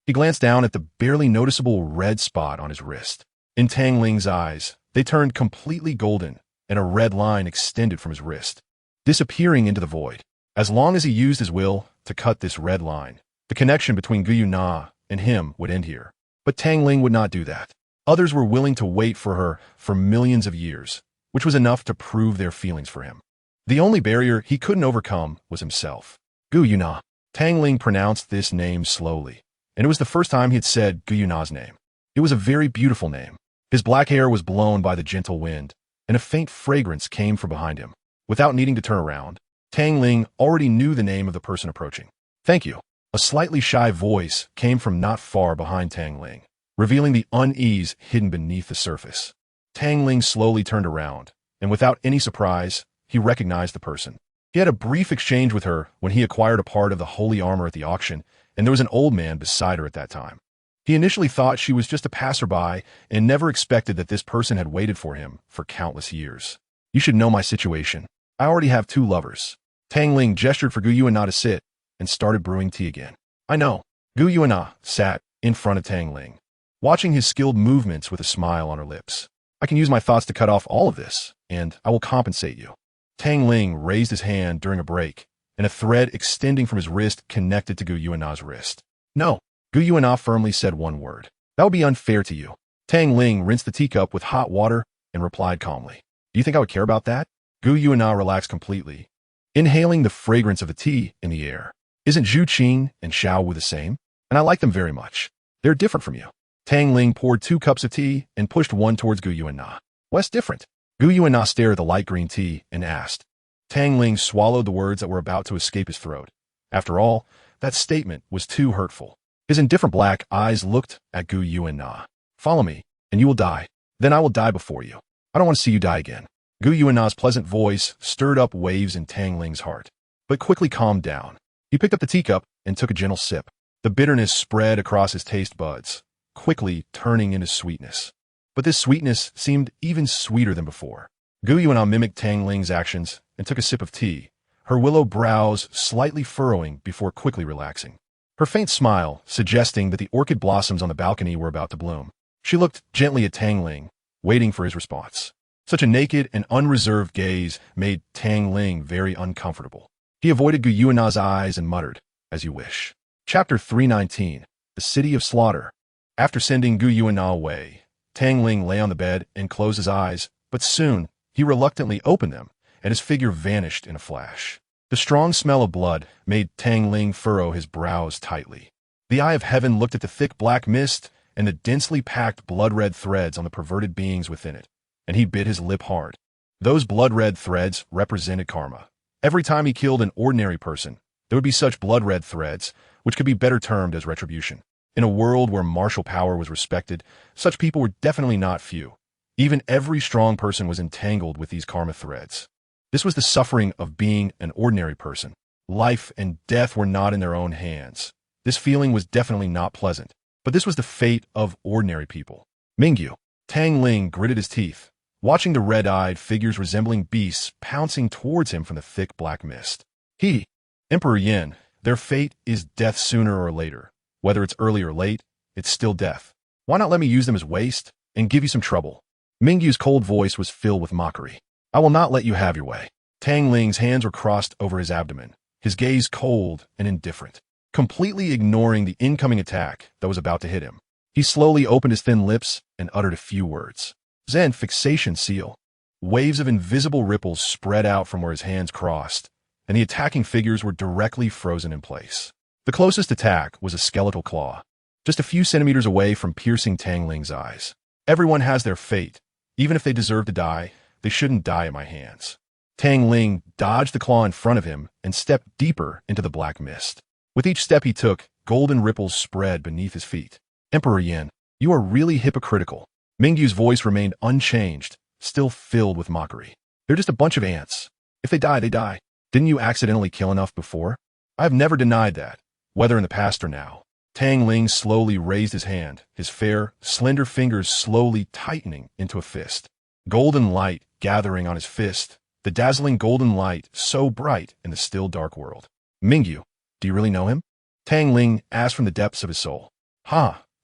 He glanced down at the barely noticeable red spot on his wrist. In Tang Ling's eyes, they turned completely golden, and a red line extended from his wrist, disappearing into the void. As long as he used his will to cut this red line, the connection between Gu Yuna and him would end here. But Tang Ling would not do that. Others were willing to wait for her for millions of years, which was enough to prove their feelings for him. The only barrier he couldn't overcome was himself. Gu Yuna. Tang Ling pronounced this name slowly, and it was the first time he had said Gu Yuna's name. It was a very beautiful name. His black hair was blown by the gentle wind, and a faint fragrance came from behind him. Without needing to turn around, Tang Ling already knew the name of the person approaching. Thank you. A slightly shy voice came from not far behind Tang Ling, revealing the unease hidden beneath the surface. Tang Ling slowly turned around, and without any surprise, he recognized the person. He had a brief exchange with her when he acquired a part of the holy armor at the auction, and there was an old man beside her at that time. He initially thought she was just a passerby and never expected that this person had waited for him for countless years. You should know my situation. I already have 2 lovers. Tang Ling gestured for Gu Yuna to sit and started brewing tea again. I know. Gu Yuna sat in front of Tang Ling, watching his skilled movements with a smile on her lips. I can use my thoughts to cut off all of this, and I will compensate you. Tang Ling raised his hand during a break, and a thread extending from his wrist connected to Gu Yuna's wrist. No. Gu Yuna firmly said one word. That would be unfair to you. Tang Ling rinsed the teacup with hot water and replied calmly. Do you think I would care about that? Gu Yuanna relaxed completely, inhaling the fragrance of the tea in the air. Isn't Zhu Qin and Xiao Wu the same? And I like them very much. They're different from you. Tang Ling poured 2 cups of tea and pushed one towards Gu Yuanna. What's different? Gu Yuanna stared at the light green tea and asked. Tang Ling swallowed the words that were about to escape his throat. After all, that statement was too hurtful. His indifferent black eyes looked at Gu Yuanna. Follow me, and you will die. Then I will die before you. I don't want to see you die again. Gu Yuanna's pleasant voice stirred up waves in Tang Ling's heart, but quickly calmed down. He picked up the teacup and took a gentle sip. The bitterness spread across his taste buds, quickly turning into sweetness. But this sweetness seemed even sweeter than before. Gu Yuanna mimicked Tang Ling's actions and took a sip of tea, her willow brows slightly furrowing before quickly relaxing. Her faint smile suggesting that the orchid blossoms on the balcony were about to bloom. She looked gently at Tang Ling, waiting for his response. Such a naked and unreserved gaze made Tang Ling very uncomfortable. He avoided Gu Yuanna's eyes and muttered, "As you wish." Chapter 319, The City of Slaughter. After sending Gu Yuanna away, Tang Ling lay on the bed and closed his eyes, but soon he reluctantly opened them, and his figure vanished in a flash. The strong smell of blood made Tang Ling furrow his brows tightly. The eye of heaven looked at the thick black mist and the densely packed blood-red threads on the perverted beings within it, and he bit his lip hard. Those blood-red threads represented karma. Every time he killed an ordinary person, there would be such blood-red threads, which could be better termed as retribution. In a world where martial power was respected, such people were definitely not few. Even every strong person was entangled with these karma threads. This was the suffering of being an ordinary person. Life and death were not in their own hands. This feeling was definitely not pleasant, but this was the fate of ordinary people. Mingyu. Tang Ling gritted his teeth, watching the red-eyed figures resembling beasts pouncing towards him from the thick black mist. Emperor Yin, their fate is death sooner or later. Whether it's early or late, it's still death. Why not let me use them as waste and give you some trouble? Mingyu's cold voice was filled with mockery. I will not let you have your way. Tang Ling's hands were crossed over his abdomen, his gaze cold and indifferent, completely ignoring the incoming attack that was about to hit him. He slowly opened his thin lips and uttered a few words. Zen fixation seal. Waves of invisible ripples spread out from where his hands crossed, and the attacking figures were directly frozen in place. The closest attack was a skeletal claw, just a few centimeters away from piercing Tang Ling's eyes. Everyone has their fate. Even if they deserve to die, they shouldn't die at my hands. Tang Ling dodged the claw in front of him and stepped deeper into the black mist. With each step he took, golden ripples spread beneath his feet. Emperor Yin, you are really hypocritical. Mingyu's voice remained unchanged, still filled with mockery. They're just a bunch of ants. If they die, they die. Didn't you accidentally kill enough before? I have never denied that, whether in the past or now. Tang Ling slowly raised his hand, his fair, slender fingers slowly tightening into a fist. Golden light gathering on his fist, the dazzling golden light so bright in the still dark world. Mingyu, do you really know him? Tang Ling asked from the depths of his soul.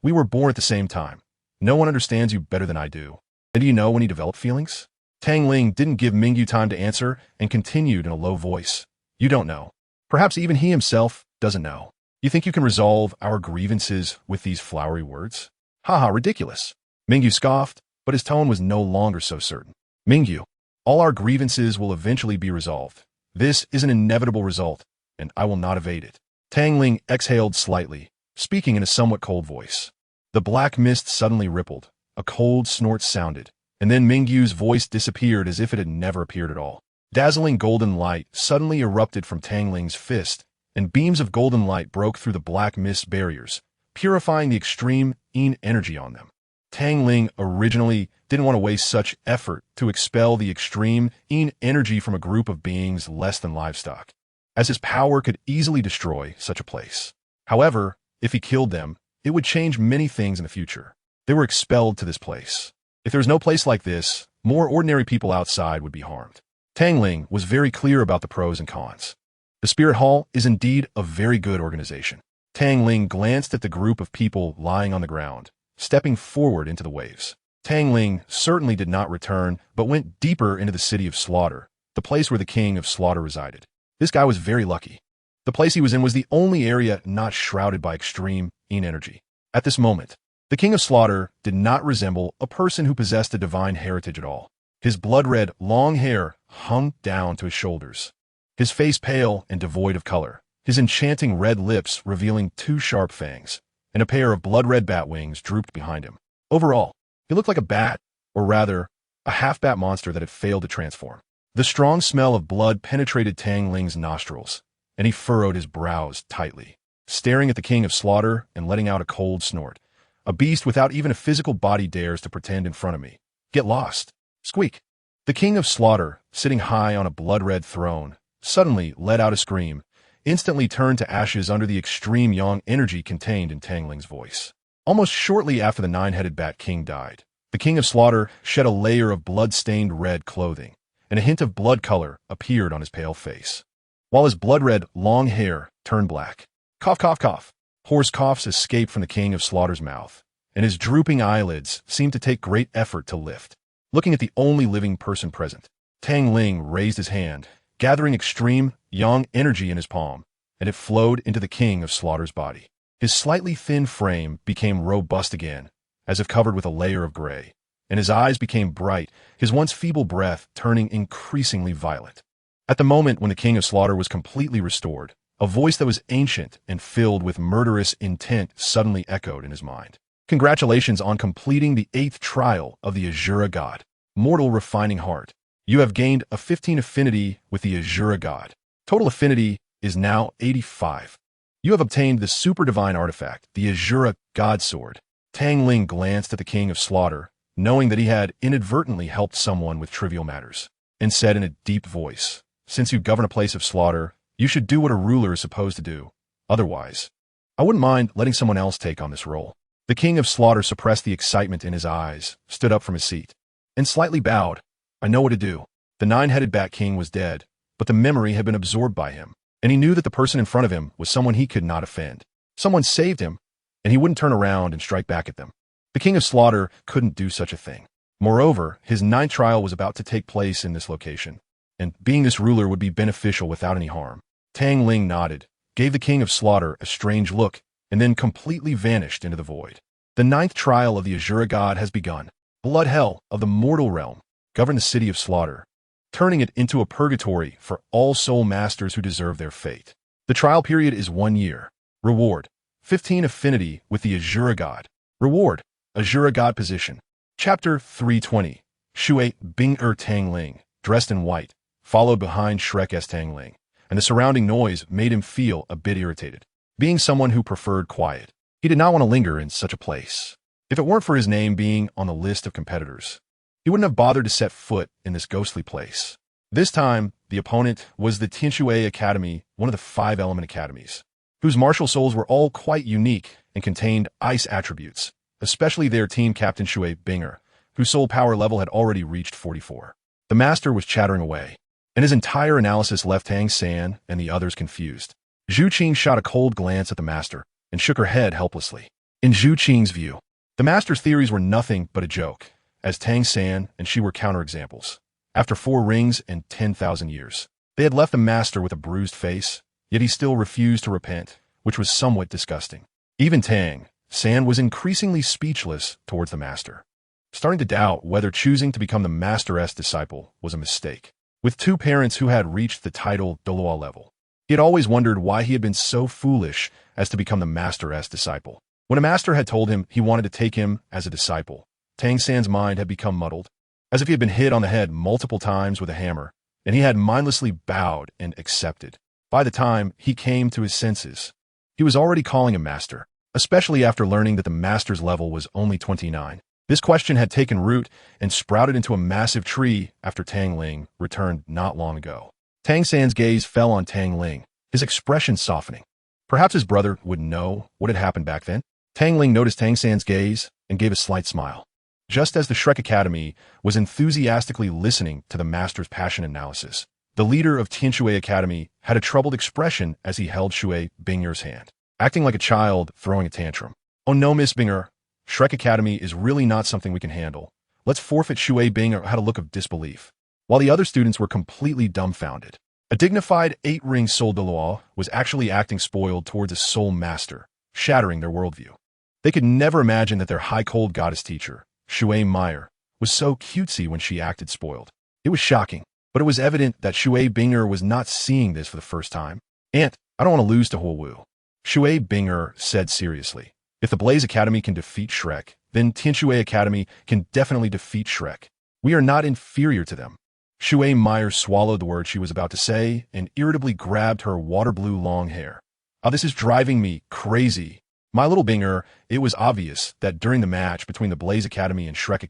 We were born at the same time. No one understands you better than I do. And do you know when he developed feelings? Tang Ling didn't give Mingyu time to answer and continued in a low voice. You don't know. Perhaps even he himself doesn't know. You think you can resolve our grievances with these flowery words? Ridiculous. Mingyu scoffed, but his tone was no longer so certain. Mingyu, all our grievances will eventually be resolved. This is an inevitable result, and I will not evade it. Tang Ling exhaled slightly, speaking in a somewhat cold voice. The black mist suddenly rippled, a cold snort sounded, and then Mingyu's voice disappeared as if it had never appeared at all. Dazzling golden light suddenly erupted from Tang Ling's fist, and beams of golden light broke through the black mist barriers, purifying the extreme Yin energy on them. Tang Ling originally didn't want to waste such effort to expel the extreme Yin energy from a group of beings less than livestock, as his power could easily destroy such a place. However, if he killed them, it would change many things in the future. They were expelled to this place. If there was no place like this, more ordinary people outside would be harmed. Tang Ling was very clear about the pros and cons. The Spirit Hall is indeed a very good organization. Tang Ling glanced at the group of people lying on the ground, stepping forward into the waves. Tang Ling certainly did not return, but went deeper into the City of Slaughter, the place where the King of Slaughter resided. This guy was very lucky. The place he was in was the only area not shrouded by extreme Yin energy. At this moment, The King of Slaughter did not resemble a person who possessed a divine heritage at all. His blood-red, long hair hung down to his shoulders. His face pale and devoid of color, his enchanting red lips revealing two sharp fangs, and a pair of blood-red bat wings drooped behind him. Overall, he looked like a bat, or rather, a half-bat monster that had failed to transform. The strong smell of blood penetrated Tang Ling's nostrils, and he furrowed his brows tightly, staring at the King of Slaughter and letting out a cold snort. A beast without even a physical body dares to pretend in front of me. Get lost. Squeak. The King of Slaughter, sitting high on a blood-red throne, suddenly let out a scream, instantly turned to ashes under the extreme yang energy contained in Tang Ling's voice. Almost shortly after the nine-headed Bat King died, the King of Slaughter shed a layer of blood-stained red clothing, and a hint of blood color appeared on his pale face, while his blood-red, long hair turned black. Cough, cough, cough. Hoarse coughs escaped from the King of Slaughter's mouth, and his drooping eyelids seemed to take great effort to lift. Looking at the only living person present, Tang Ling raised his hand, gathering extreme yang energy in his palm, and it flowed into the King of Slaughter's body. His slightly thin frame became robust again, as if covered with a layer of gray, and his eyes became bright, his once feeble breath turning increasingly violent. At the moment when the King of Slaughter was completely restored, a voice that was ancient and filled with murderous intent suddenly echoed in his mind. Congratulations on completing the 8th trial of the Azura God, Mortal Refining Heart. You have gained a 15 affinity with the Azura God. Total affinity is now 85. You have obtained the super divine artifact, the Azura God Sword. Tang Ling glanced at the King of Slaughter, knowing that he had inadvertently helped someone with trivial matters, and said in a deep voice, "Since you govern a place of slaughter, you should do what a ruler is supposed to do. Otherwise, I wouldn't mind letting someone else take on this role." The King of Slaughter suppressed the excitement in his eyes, stood up from his seat, and slightly bowed. "I know what to do." The nine-headed Bat King was dead, but the memory had been absorbed by him, and he knew that the person in front of him was someone he could not offend. Someone saved him, and he wouldn't turn around and strike back at them. The King of Slaughter couldn't do such a thing. Moreover, his 9th trial was about to take place in this location, and being this ruler would be beneficial without any harm. Tang Ling nodded, gave the King of Slaughter a strange look, and then completely vanished into the void. The 9th trial of the Azura God has begun. Blood Hell of the mortal realm govern the city of Slaughter, turning it into a purgatory for all soul masters who deserve their fate. The trial period is 1 year. Reward: 15 affinity with the Azura God. Reward: Azura God position. Chapter 320. Shui Bing Tang Ling, dressed in white, followed behind Shrek's Tang Ling, and the surrounding noise made him feel a bit irritated. Being someone who preferred quiet, he did not want to linger in such a place. If it weren't for his name being on the list of competitors, he wouldn't have bothered to set foot in this ghostly place. This time, the opponent was the Tianshui Academy, one of the 5 element academies, whose martial souls were all quite unique and contained ice attributes, especially their team captain Shui Binger, whose soul power level had already reached 44. The master was chattering away, and his entire analysis left Tang San and the others confused. Zhu Qing shot a cold glance at the master and shook her head helplessly. In Zhu Qing's view, the master's theories were nothing but a joke, as Tang San and she were counterexamples. After 4 rings and 10,000 years, they had left the master with a bruised face, yet he still refused to repent, which was somewhat disgusting. Even Tang San was increasingly speechless towards the master, starting to doubt whether choosing to become the master's disciple was a mistake. With 2 parents who had reached the title Douluo level, he had always wondered why he had been so foolish as to become the master's disciple. When a master had told him he wanted to take him as a disciple, Tang San's mind had become muddled, as if he had been hit on the head multiple times with a hammer, and he had mindlessly bowed and accepted. By the time he came to his senses, he was already calling him master, especially after learning that the master's level was only 29. This question had taken root and sprouted into a massive tree after Tang Ling returned not long ago. Tang San's gaze fell on Tang Ling, his expression softening. Perhaps his brother would know what had happened back then. Tang Ling noticed Tang San's gaze and gave a slight smile. Just as the Shrek Academy was enthusiastically listening to the master's passion analysis, the leader of Tianshui Academy had a troubled expression as he held Shui Binger's hand, acting like a child throwing a tantrum. "Oh no, Miss Binger, Shrek Academy is really not something we can handle. Let's forfeit." Shui Binger had a look of disbelief, while the other students were completely dumbfounded. A dignified 8-ring soul Douluo was actually acting spoiled towards a soul master, shattering their worldview. They could never imagine that their high-cold goddess teacher, Shui Meyer, was so cutesy when she acted spoiled. It was shocking, but it was evident that Shui Binger was not seeing this for the first time. "Aunt, I don't want to lose to Huowu," Shui Binger said seriously. "If the Blaze Academy can defeat Shrek, then Tianshui Academy can definitely defeat Shrek. We are not inferior to them." Shui Meyer swallowed the word she was about to say and irritably grabbed her water-blue long hair. "Oh, this is driving me crazy. My little Binger, it was obvious that during the match between the Blaze Academy and Shrek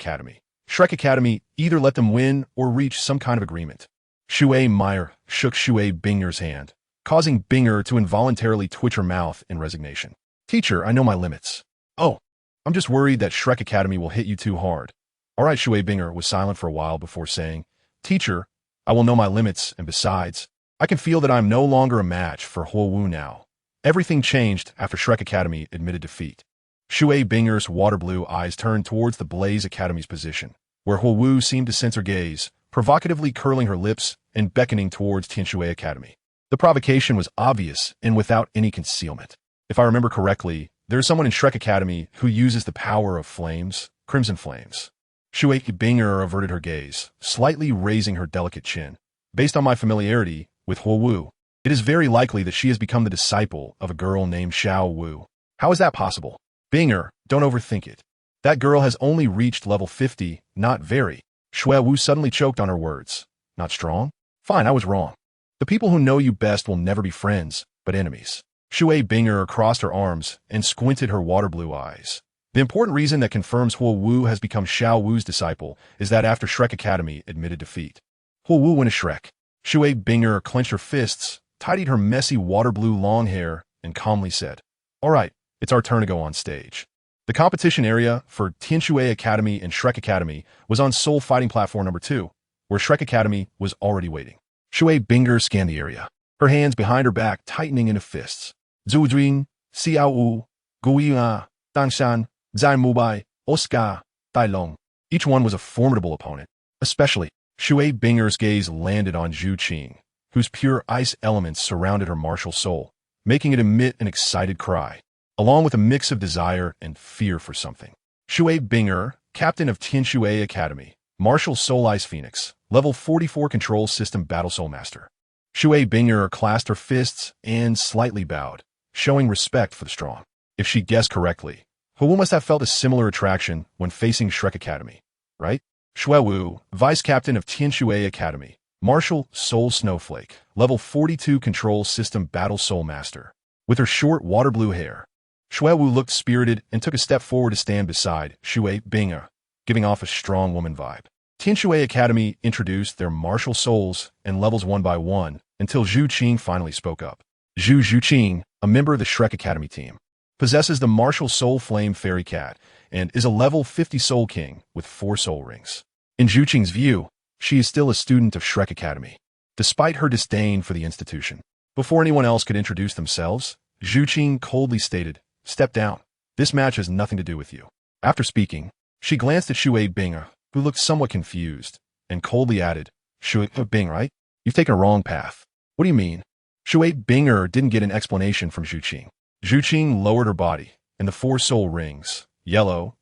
Academy either let them win or reach some kind of agreement." Shui Meyer shook Shui Binger's hand, causing Binger to involuntarily twitch her mouth in resignation. "Teacher, I know my limits." "Oh, I'm just worried that Shrek Academy will hit you too hard." "All right," Shui Binger was silent for a while before saying, "Teacher, I will know my limits, and besides, I can feel that I'm no longer a match for Huowu now." Everything changed after Shrek Academy admitted defeat. Shui Binger's water-blue eyes turned towards the Blaze Academy's position, where Huowu seemed to sense her gaze, provocatively curling her lips and beckoning towards Tianshui Academy. The provocation was obvious and without any concealment. "If I remember correctly, there is someone in Shrek Academy who uses the power of flames, crimson flames." Shui Binger averted her gaze, slightly raising her delicate chin. "Based on my familiarity with Huowu, it is very likely that she has become the disciple of a girl named Xiao Wu." "How is that possible?" "Binger, don't overthink it. That girl has only reached level 50, not very." Shui Wu suddenly choked on her words. "Not strong? Fine, I was wrong. The people who know you best will never be friends, but enemies." Shui Binger crossed her arms and squinted her water-blue eyes. "The important reason that confirms Huowu has become Xiao Wu's disciple is that after Shrek Academy admitted defeat, Huowu went to Shrek." Shui Binger clenched her fists, tidied her messy water-blue long hair, and calmly said, "All right, it's our turn to go on stage." The competition area for Tianshui Academy and Shrek Academy was on Soul Fighting Platform number 2, where Shrek Academy was already waiting. Shui Binger scanned the area, her hands behind her back tightening into fists. "Zhu Xiao Wu, Guiyuan, Dangshan, Zai Mubai, Oscar, Tai Long." Each one was a formidable opponent, especially Shui Binger's gaze landed on Zhu Qing, whose pure ice elements surrounded her martial soul, making it emit an excited cry, along with a mix of desire and fear for something. Shui Binger, captain of Tianshui Academy, martial soul ice phoenix, level 44 control system battle soul master. Shui Binger clasped her fists and slightly bowed, showing respect for the strong. If she guessed correctly, Huowu must have felt a similar attraction when facing Shrek Academy, right? Shui Wu, vice captain of Tianshui Academy, martial soul snowflake, level 42 control system battle soul master. With her short water-blue hair, Shui Wu looked spirited and took a step forward to stand beside Shui Binger, giving off a strong woman vibe. Tianshui Academy introduced their martial souls and levels one by one until Zhu Qing finally spoke up. Zhu Qing, a member of the Shrek Academy team, possesses the martial soul flame fairy cat and is a level 50 soul king with 4 soul rings. In Zhu Qing's view, she is still a student of Shrek Academy, despite her disdain for the institution. Before anyone else could introduce themselves, Zhu Qing coldly stated, "Step down. This match has nothing to do with you." After speaking, she glanced at Shui Binger, who looked somewhat confused, and coldly added, "Shui Bing, right? You've taken a wrong path." "What do you mean?" Shui Binger didn't get an explanation from Zhu Qing. Zhu Qing lowered her body, and the 4 soul rings, yellow,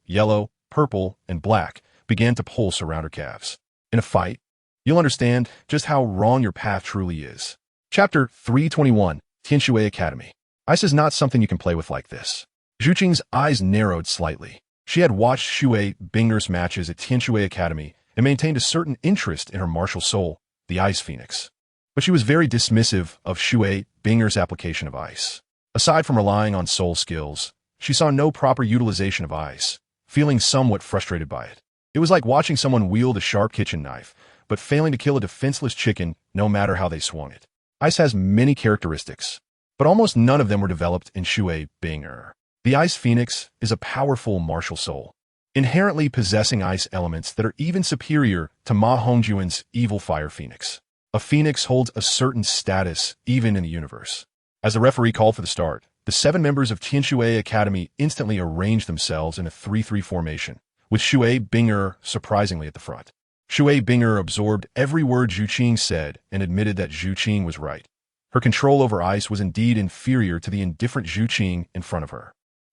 purple, and black, began to pulse around her calves. "In a fight, you'll understand just how wrong your path truly is." Chapter 321, Tianshui Academy. Ice is not something you can play with like this. Zhu Qing's eyes narrowed slightly. She had watched Shui Binger's matches at Tianshui Academy and maintained a certain interest in her martial soul, the Ice Phoenix. But she was very dismissive of Shui Binger's application of ice. Aside from relying on soul skills, she saw no proper utilization of ice, feeling somewhat frustrated by it. It was like watching someone wield a sharp kitchen knife, but failing to kill a defenseless chicken no matter how they swung it. Ice has many characteristics, but almost none of them were developed in Shui Binger. The Ice Phoenix is a powerful martial soul, inherently possessing ice elements that are even superior to Ma Hongjuan's evil Fire Phoenix. A phoenix holds a certain status even in the universe. As the referee called for the start, the 7 members of Tianshui Academy instantly arranged themselves in a 3-3 formation, with Shui Binger surprisingly at the front. Shui Binger absorbed every word Zhu Qing said and admitted that Zhu Qing was right. Her control over ice was indeed inferior to the indifferent Zhu Qing in front of her.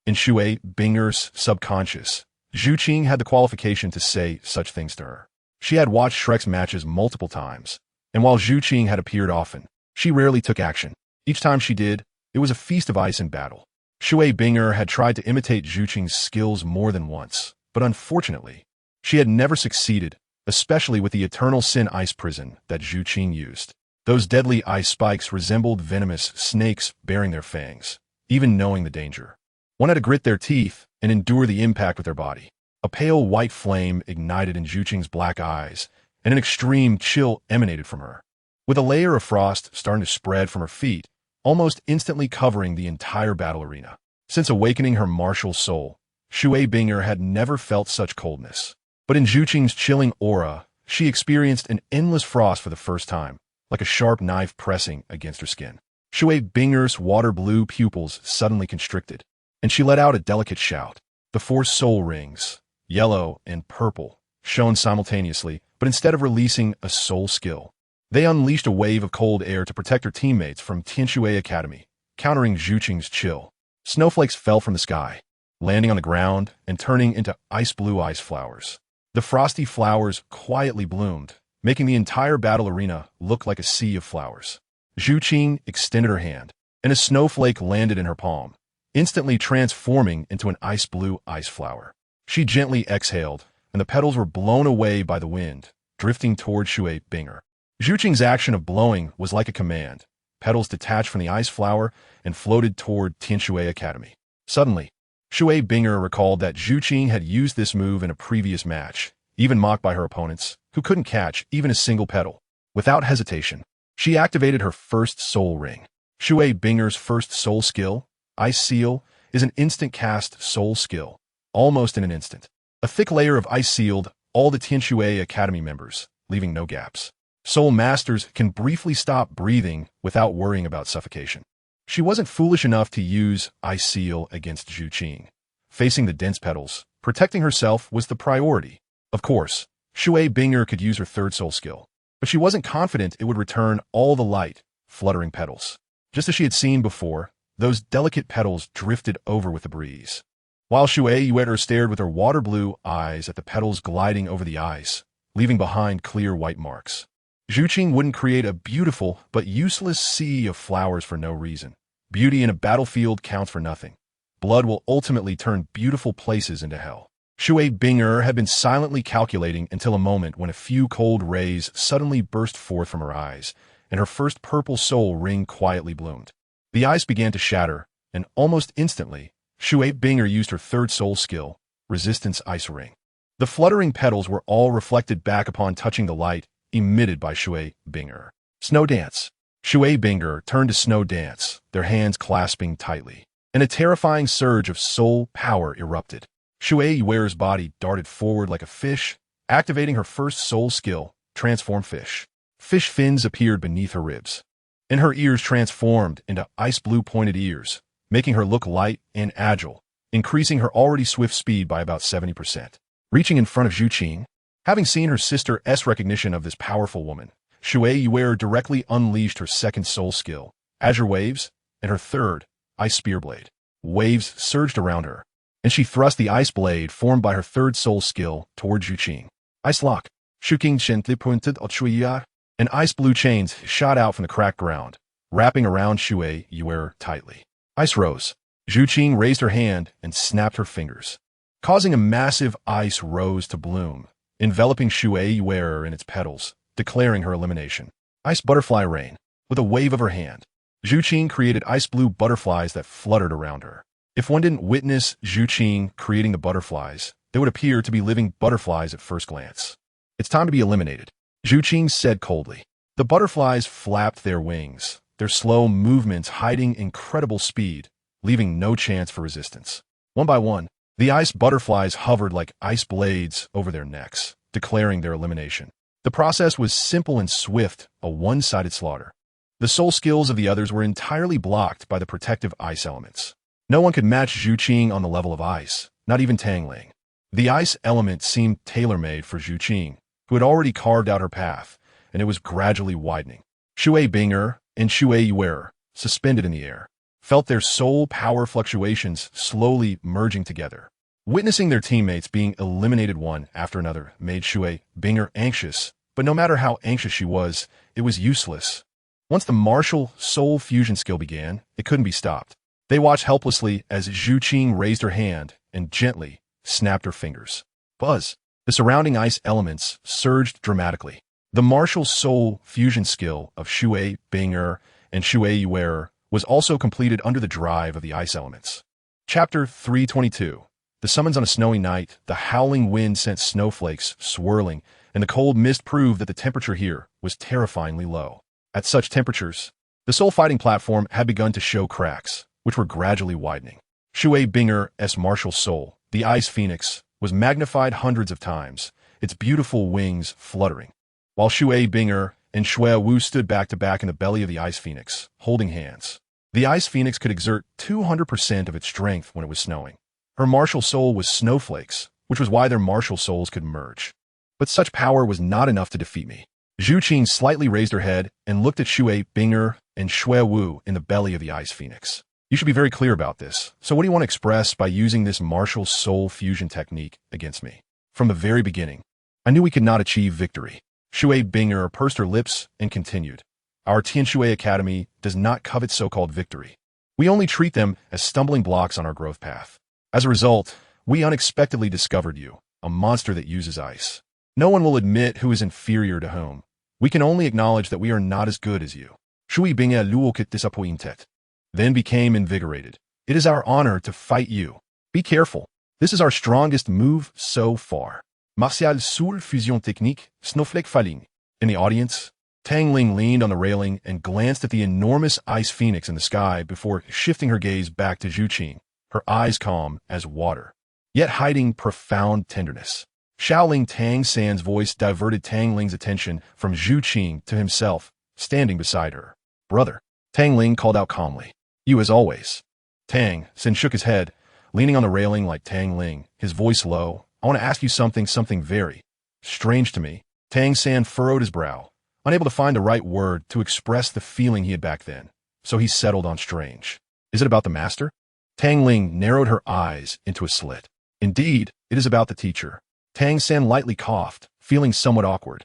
In Shui Binger's subconscious, Zhu Qing had the qualification to say such things to her. She had watched Shrek's matches multiple times, and while Zhu Qing had appeared often, she rarely took action. Each time she did, it was a feast of ice in battle. Shui Binger had tried to imitate Zhu Qing's skills more than once, but unfortunately, she had never succeeded, especially with the Eternal Sin Ice Prison that Zhu Qing used. Those deadly ice spikes resembled venomous snakes bearing their fangs, even knowing the danger. One had to grit their teeth and endure the impact with their body. A pale white flame ignited in Zhu Qing's black eyes, and an extreme chill emanated from her. With a layer of frost starting to spread from her feet, almost instantly covering the entire battle arena. Since awakening her martial soul, Shui Binger had never felt such coldness. But in Zhu Qing's chilling aura, she experienced an endless frost for the first time, like a sharp knife pressing against her skin. Shui Binger's water-blue pupils suddenly constricted, and she let out a delicate shout. The four soul rings, yellow and purple, shone simultaneously, but instead of releasing a soul skill, they unleashed a wave of cold air to protect her teammates from Tianshui Academy, countering Zhu Qing's chill. Snowflakes fell from the sky, landing on the ground and turning into ice-blue ice flowers. The frosty flowers quietly bloomed, making the entire battle arena look like a sea of flowers. Zhu Qing extended her hand, and a snowflake landed in her palm, instantly transforming into an ice-blue ice flower. She gently exhaled, and the petals were blown away by the wind, drifting toward Shui Binger. Zhu Qing's action of blowing was like a command. Petals detached from the ice flower and floated toward Tianshui Academy. Suddenly, Shui Binger recalled that Zhu Qing had used this move in a previous match, even mocked by her opponents, who couldn't catch even a single petal. Without hesitation, she activated her first soul ring. Shui Binger's first soul skill, Ice Seal, is an instant cast soul skill, almost in an instant. A thick layer of ice sealed all the Tianshui Academy members, leaving no gaps. Soul Masters can briefly stop breathing without worrying about suffocation. She wasn't foolish enough to use Ice Seal against Zhu Qing. Facing the dense petals, protecting herself was the priority. Of course, Shui Binger could use her third soul skill, but she wasn't confident it would return all the light, fluttering petals. Just as she had seen before, those delicate petals drifted over with the breeze. While Shui Yuer stared with her water-blue eyes at the petals gliding over the ice, leaving behind clear white marks. Zhu Qing wouldn't create a beautiful but useless sea of flowers for no reason. Beauty in a battlefield counts for nothing. Blood will ultimately turn beautiful places into hell. Shui Binger had been silently calculating until a moment when a few cold rays suddenly burst forth from her eyes, and her first purple soul ring quietly bloomed. The ice began to shatter, and almost instantly, Shui Binger used her third soul skill, Resistance Ice Ring. The fluttering petals were all reflected back upon touching the light emitted by Shui Binger. Snow Dance. Shui Binger turned to Snow Dance, their hands clasping tightly, and a terrifying surge of soul power erupted. Shui Yuer's body darted forward like a fish, activating her first soul skill, Transform Fish. Fish fins appeared beneath her ribs, and her ears transformed into ice-blue pointed ears, making her look light and agile, increasing her already swift speed by about 70%. Reaching in front of Zhu Qing, having seen her sister's recognition of this powerful woman, Shui Yuer directly unleashed her second soul skill, Azure Waves, and her third, Ice Spear Blade. Waves surged around her, and she thrust the ice blade formed by her third soul skill toward Zhu Qing. Ice Lock. Zhu Qing gently pointed at Shui Yuer, and ice blue chains shot out from the cracked ground, wrapping around Shui Yuer tightly. Ice Rose. Zhu Qing raised her hand and snapped her fingers, causing a massive ice rose to bloom, enveloping Shui Yuer in its petals, declaring her elimination. Ice Butterfly Rain. With a wave of her hand, Zhu Qing created ice-blue butterflies that fluttered around her. If one didn't witness Zhu Qing creating the butterflies, they would appear to be living butterflies at first glance. It's time to be eliminated, Zhu Qing said coldly. The butterflies flapped their wings, their slow movements hiding incredible speed, leaving no chance for resistance. One by one, the ice butterflies hovered like ice blades over their necks, declaring their elimination. The process was simple and swift, a one-sided slaughter. The soul skills of the others were entirely blocked by the protective ice elements. No one could match Zhu Qing on the level of ice, not even Tang Ling. The ice element seemed tailor-made for Zhu Qing, who had already carved out her path, and it was gradually widening. Shui Binger and Shui Yuer, suspended in the air, felt their soul power fluctuations slowly merging together. Witnessing their teammates being eliminated one after another made Shui Binger anxious, but no matter how anxious she was, it was useless. Once the martial soul fusion skill began, it couldn't be stopped. They watched helplessly as Zhu Qing raised her hand and gently snapped her fingers. Buzz! The surrounding ice elements surged dramatically. The martial soul fusion skill of Shui Binger and Shui Yuer was also completed under the drive of the ice elements. Chapter 322. The summons on a snowy night, the howling wind sent snowflakes swirling, and the cold mist proved that the temperature here was terrifyingly low. At such temperatures, the soul fighting platform had begun to show cracks, which were gradually widening. Shui Binger's martial soul, the Ice Phoenix, was magnified hundreds of times, its beautiful wings fluttering, while Shui Binger and Shui Wu stood back to back in the belly of the Ice Phoenix, holding hands. The Ice Phoenix could exert 200% of its strength when it was snowing. Her martial soul was snowflakes, which was why their martial souls could merge. But such power was not enough to defeat me. Zhu Qing slightly raised her head and looked at Shui Binger and Shui Wu in the belly of the Ice Phoenix. You should be very clear about this. So what do you want to express by using this martial soul fusion technique against me? From the very beginning, I knew we could not achieve victory. Shui Binger pursed her lips and continued. Our Tianshui Academy does not covet so-called victory. We only treat them as stumbling blocks on our growth path. As a result, we unexpectedly discovered you, a monster that uses ice. No one will admit who is inferior to whom. We can only acknowledge that we are not as good as you. Shui Binger luokit disappointed. Then became invigorated. It is our honor to fight you. Be careful. This is our strongest move so far. Martial Soul Fusion Technique, Snowflake Falling. In the audience, Tang Ling leaned on the railing and glanced at the enormous ice phoenix in the sky before shifting her gaze back to Zhu Qing, her eyes calm as water, yet hiding profound tenderness. Shaoling Tang San's voice diverted Tang Ling's attention from Zhu Qing to himself, standing beside her. Brother, Tang Ling called out calmly. You as always. Tang San shook his head, leaning on the railing like Tang Ling, his voice low. I want to ask you something very strange to me. Tang San furrowed his brow, unable to find the right word to express the feeling he had back then, so he settled on strange. Is it about the master? Tang Ling narrowed her eyes into a slit. Indeed, it is about the teacher. Tang San lightly coughed, feeling somewhat awkward.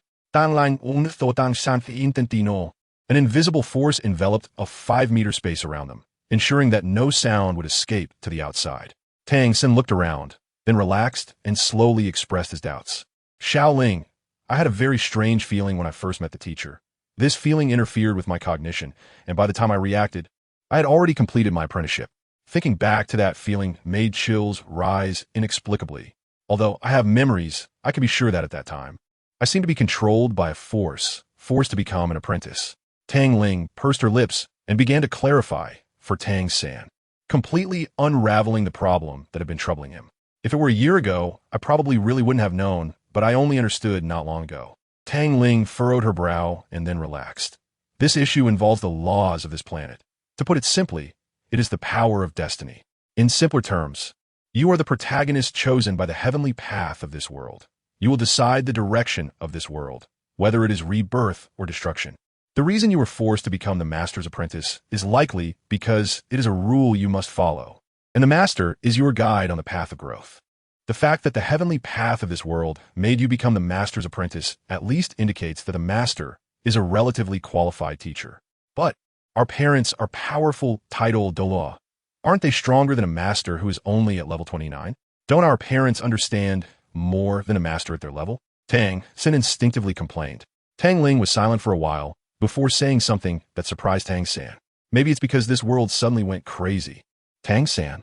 An invisible force enveloped a 5-meter space around them, ensuring that no sound would escape to the outside. Tang San looked around, then relaxed and slowly expressed his doubts. Shaoling, I had a very strange feeling when I first met the teacher. This feeling interfered with my cognition, and by the time I reacted, I had already completed my apprenticeship. Thinking back to that feeling made chills rise inexplicably. Although I have memories, I can be sure that at that time, I seemed to be controlled by a forced to become an apprentice. Tang Ling pursed her lips and began to clarify for Tang San, completely unraveling the problem that had been troubling him. If it were a year ago, I probably really wouldn't have known, but I only understood not long ago. Tang Ling furrowed her brow and then relaxed. This issue involves the laws of this planet. To put it simply, it is the power of destiny. In simpler terms, you are the protagonist chosen by the heavenly path of this world. You will decide the direction of this world, whether it is rebirth or destruction. The reason you were forced to become the master's apprentice is likely because it is a rule you must follow, and the master is your guide on the path of growth. The fact that the heavenly path of this world made you become the master's apprentice at least indicates that the master is a relatively qualified teacher. But our parents are powerful titled Douluo. Aren't they stronger than a master who is only at level 29? Don't our parents understand more than a master at their level? Tang San instinctively complained. Tang Ling was silent for a while before saying something that surprised Tang San. Maybe it's because this world suddenly went crazy. Tang San?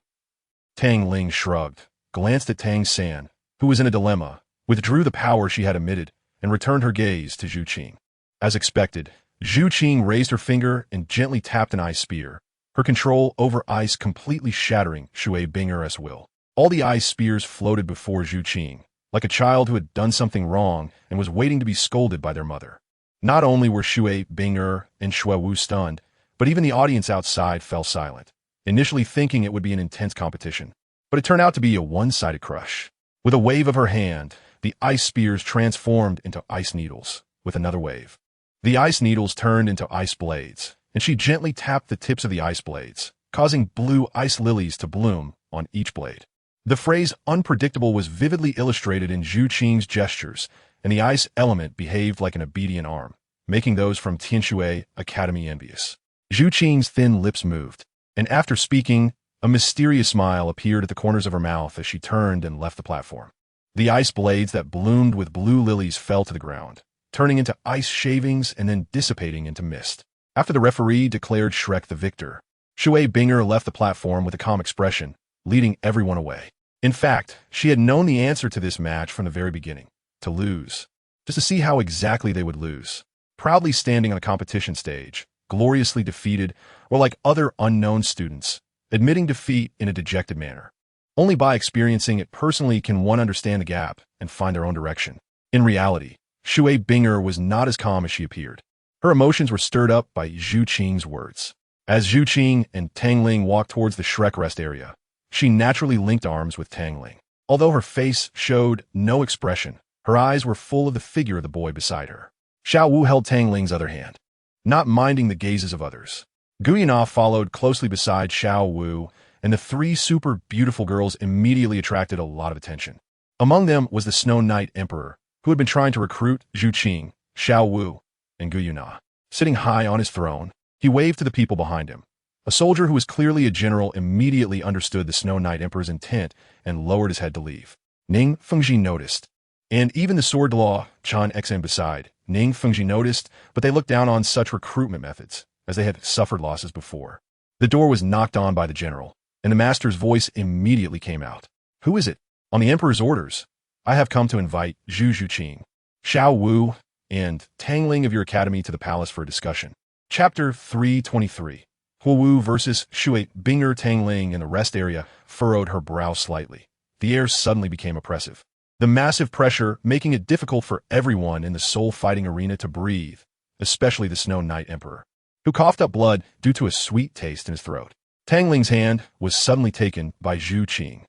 Tang Ling shrugged, glanced at Tang San, who was in a dilemma, withdrew the power she had emitted, and returned her gaze to Zhu Qing. As expected, Zhu Qing raised her finger and gently tapped an ice spear, her control over ice completely shattering Shui Binger's will. All the ice spears floated before Zhu Qing, like a child who had done something wrong and was waiting to be scolded by their mother. Not only were Shui Binger and Shui Wu stunned, but even the audience outside fell silent, initially thinking it would be an intense competition. But it turned out to be a one-sided crush. With a wave of her hand, the ice spears transformed into ice needles. With another wave, the ice needles turned into ice blades, and she gently tapped the tips of the ice blades, causing blue ice lilies to bloom on each blade. The phrase unpredictable was vividly illustrated in Zhu Qing's gestures, and the ice element behaved like an obedient arm, making those from Tianshui Academy envious. Zhu Qing's thin lips moved, and after speaking, a mysterious smile appeared at the corners of her mouth as she turned and left the platform. The ice blades that bloomed with blue lilies fell to the ground, turning into ice shavings and then dissipating into mist. After the referee declared Shrek the victor, Shui Binger left the platform with a calm expression, leading everyone away. In fact, she had known the answer to this match from the very beginning: to lose. Just to see how exactly they would lose. Proudly standing on a competition stage, gloriously defeated, or like other unknown students, admitting defeat in a dejected manner. Only by experiencing it personally can one understand the gap and find their own direction. In reality, Shui Binger was not as calm as she appeared. Her emotions were stirred up by Zhu Qing's words. As Zhu Qing and Tang Ling walked towards the Shrek rest area, she naturally linked arms with Tang Ling. Although her face showed no expression, her eyes were full of the figure of the boy beside her. Xiao Wu held Tang Ling's other hand, not minding the gazes of others. Guyana followed closely beside Xiao Wu, and the three super beautiful girls immediately attracted a lot of attention. Among them was the Snow Knight Emperor, who had been trying to recruit Zhu Qing, Xiao Wu, and Guyana. Sitting high on his throne, he waved to the people behind him. A soldier who was clearly a general immediately understood the Snow Knight Emperor's intent and lowered his head to leave. Ning Fengji noticed. And even the sword law, Chan Xen beside, Ning Fengji noticed, but they looked down on such recruitment methods, as they had suffered losses before. The door was knocked on by the general, and the master's voice immediately came out. Who is it? On the emperor's orders, I have come to invite Zhu Qing, Xiao Wu, and Tang Ling of your academy to the palace for a discussion. Chapter 323. Hu Wu versus Shui Binger. Tang Ling in the rest area furrowed her brow slightly. The air suddenly became oppressive. The massive pressure making it difficult for everyone in the soul-fighting arena to breathe, especially the Snow Knight Emperor, who coughed up blood due to a sweet taste in his throat. Tang Ling's hand was suddenly taken by Zhu Qing,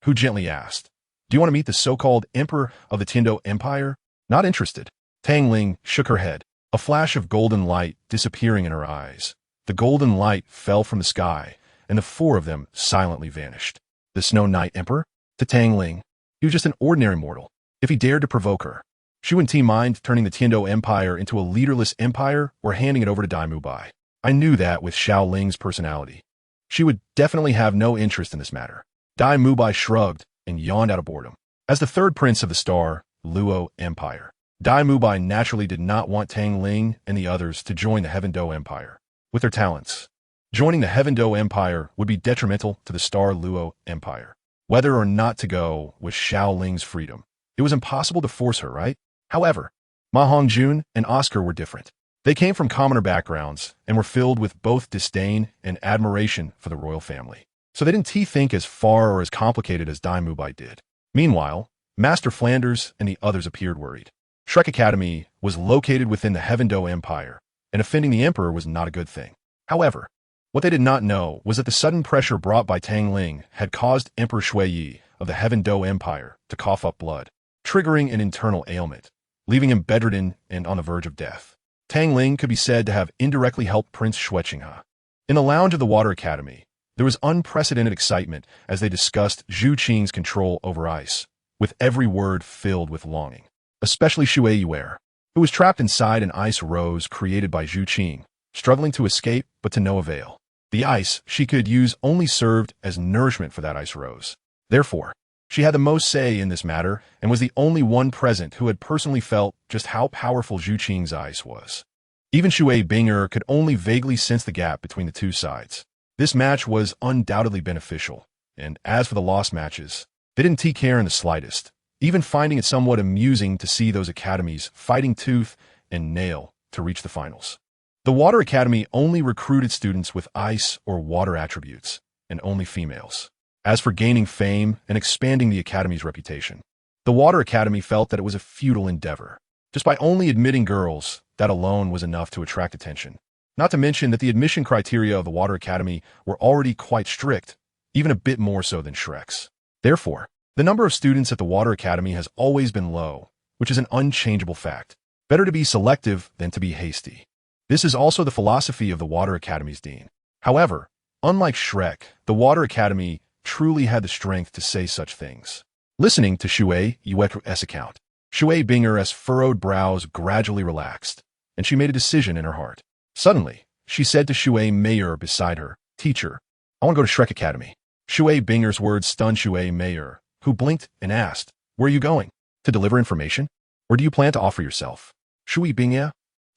who gently asked, "Do you want to meet the so-called Emperor of the Tindo Empire?" Not interested. Tang Ling shook her head, a flash of golden light disappearing in her eyes. The golden light fell from the sky, and the four of them silently vanished. The Snow Knight Emperor? To Tang Ling, he was just an ordinary mortal. If he dared to provoke her, she wouldn't mind turning the Tindo Empire into a leaderless empire or handing it over to Dai Mubai. I knew that with Xiao Ling's personality. She would definitely have no interest in this matter. Dai Mubai shrugged and yawned out of boredom. As the third prince of the Star Luo Empire, Dai Mubai naturally did not want Tang Ling and the others to join the Heaven Do Empire. With their talents, joining the Heaven Do Empire would be detrimental to the Star Luo Empire. Whether or not to go was Xiao Ling's freedom. It was impossible to force her, right? However, Ma Hongjun and Oscar were different. They came from commoner backgrounds and were filled with both disdain and admiration for the royal family. So they didn't think as far or as complicated as Dai Mubai did. Meanwhile, Master Flanders and the others appeared worried. Shrek Academy was located within the Heaven Do Empire, and offending the Emperor was not a good thing. However, what they did not know was that the sudden pressure brought by Tang Ling had caused Emperor Shuiyi of the Heaven Do Empire to cough up blood, triggering an internal ailment, leaving him bedridden and on the verge of death. Tang Ling could be said to have indirectly helped Prince Xueqinghe. In the lounge of the Water Academy, there was unprecedented excitement as they discussed Zhu Qing's control over ice, with every word filled with longing. Especially Shui Yuer, who was trapped inside an ice rose created by Zhu Qing, struggling to escape but to no avail. The ice she could use only served as nourishment for that ice rose. Therefore, she had the most say in this matter and was the only one present who had personally felt just how powerful Zhu Qing's ice was. Even Shui Binger could only vaguely sense the gap between the two sides. This match was undoubtedly beneficial, and as for the lost matches, they didn't care in the slightest, even finding it somewhat amusing to see those academies fighting tooth and nail to reach the finals. The Water Academy only recruited students with ice or water attributes, and only females. As for gaining fame and expanding the Academy's reputation, the Water Academy felt that it was a futile endeavor. Just by only admitting girls, that alone was enough to attract attention. Not to mention that the admission criteria of the Water Academy were already quite strict, even a bit more so than Shrek's. Therefore, the number of students at the Water Academy has always been low, which is an unchangeable fact. Better to be selective than to be hasty. This is also the philosophy of the Water Academy's dean. However, Unlike Shrek, the Water Academy truly had the strength to say such things. Listening to Shui Yue's account, Shui Binger's furrowed brows gradually relaxed, and she made a decision in her heart. Suddenly, she said to Shui Mayer beside her, "Teacher, I want to go to Shrek Academy." Shui Binger's words stunned Shui Mayer, who blinked and asked, "Where are you going? To deliver information? Or do you plan to offer yourself?" Shui Binger?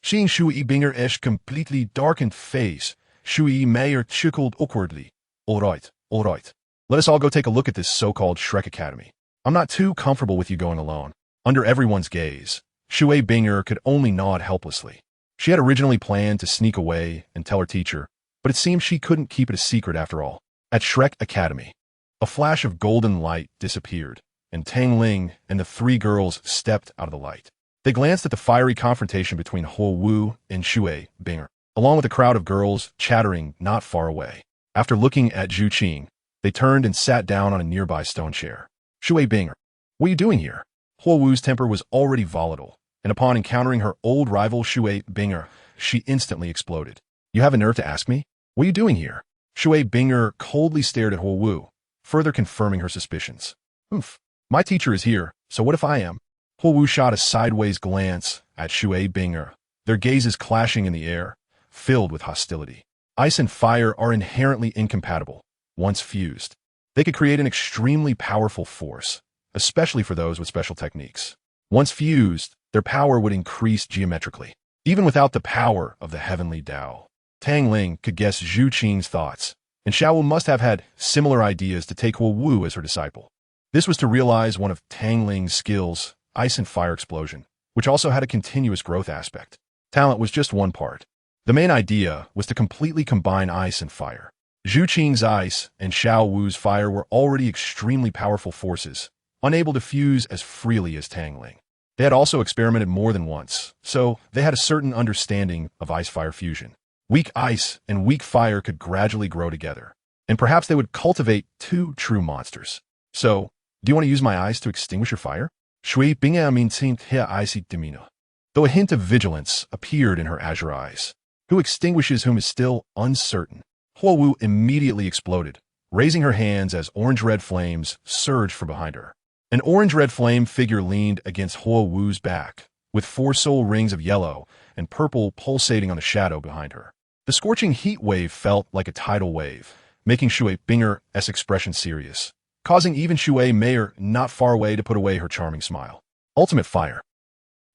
Seeing Shui Binger's completely darkened face, Shui Mayer chuckled awkwardly. All right. Let us all go take a look at this so-called Shrek Academy. I'm not too comfortable with you going alone." Under everyone's gaze, Shui Binger could only nod helplessly. She had originally planned to sneak away and tell her teacher, but it seemed she couldn't keep it a secret after all. At Shrek Academy, a flash of golden light disappeared, and Tang Ling and the three girls stepped out of the light. They glanced at the fiery confrontation between Huo Wu and Shui Binger, along with a crowd of girls chattering not far away. After looking at Zhu Qing, they turned and sat down on a nearby stone chair. "Shui Binger, what are you doing here?" Huo Wu's temper was already volatile, and upon encountering her old rival Shui Binger, she instantly exploded. "You have a nerve to ask me? What are you doing here?" Shui Binger coldly stared at Huo Wu, further confirming her suspicions. My teacher is here, so what if I am?" Huo Wu shot a sideways glance at Shui Binger, their gazes clashing in the air, filled with hostility. Ice and fire are inherently incompatible. Once fused, they could create an extremely powerful force, especially for those with special techniques. Once fused, their power would increase geometrically, even without the power of the heavenly Tao. Tang Ling could guess Zhu Qing's thoughts, and Xiao must have had similar ideas to take Huo Wu as her disciple. This was to realize one of Tang Ling's skills, ice and fire explosion, which also had a continuous growth aspect. Talent was just one part. The main idea was to completely combine ice and fire. Zhu Qing's ice and Xiao Wu's fire were already extremely powerful forces, unable to fuse as freely as Tang Ling. They had also experimented more than once, so they had a certain understanding of ice-fire fusion. Weak ice and weak fire could gradually grow together, and perhaps they would cultivate two true monsters. "So, do you want to use my eyes to extinguish your fire?" Shui Binga maintained her icy demeanor, though a hint of vigilance appeared in her azure eyes. Who extinguishes whom is still uncertain. Huo Wu immediately exploded, raising her hands as orange-red flames surged from behind her. An orange-red flame figure leaned against Huo Wu's back, with 4 soul rings of yellow and purple pulsating on the shadow behind her. The scorching heat wave felt like a tidal wave, making Shui Binger's expression serious, causing even Shui Mayer not far away to put away her charming smile. Ultimate fire.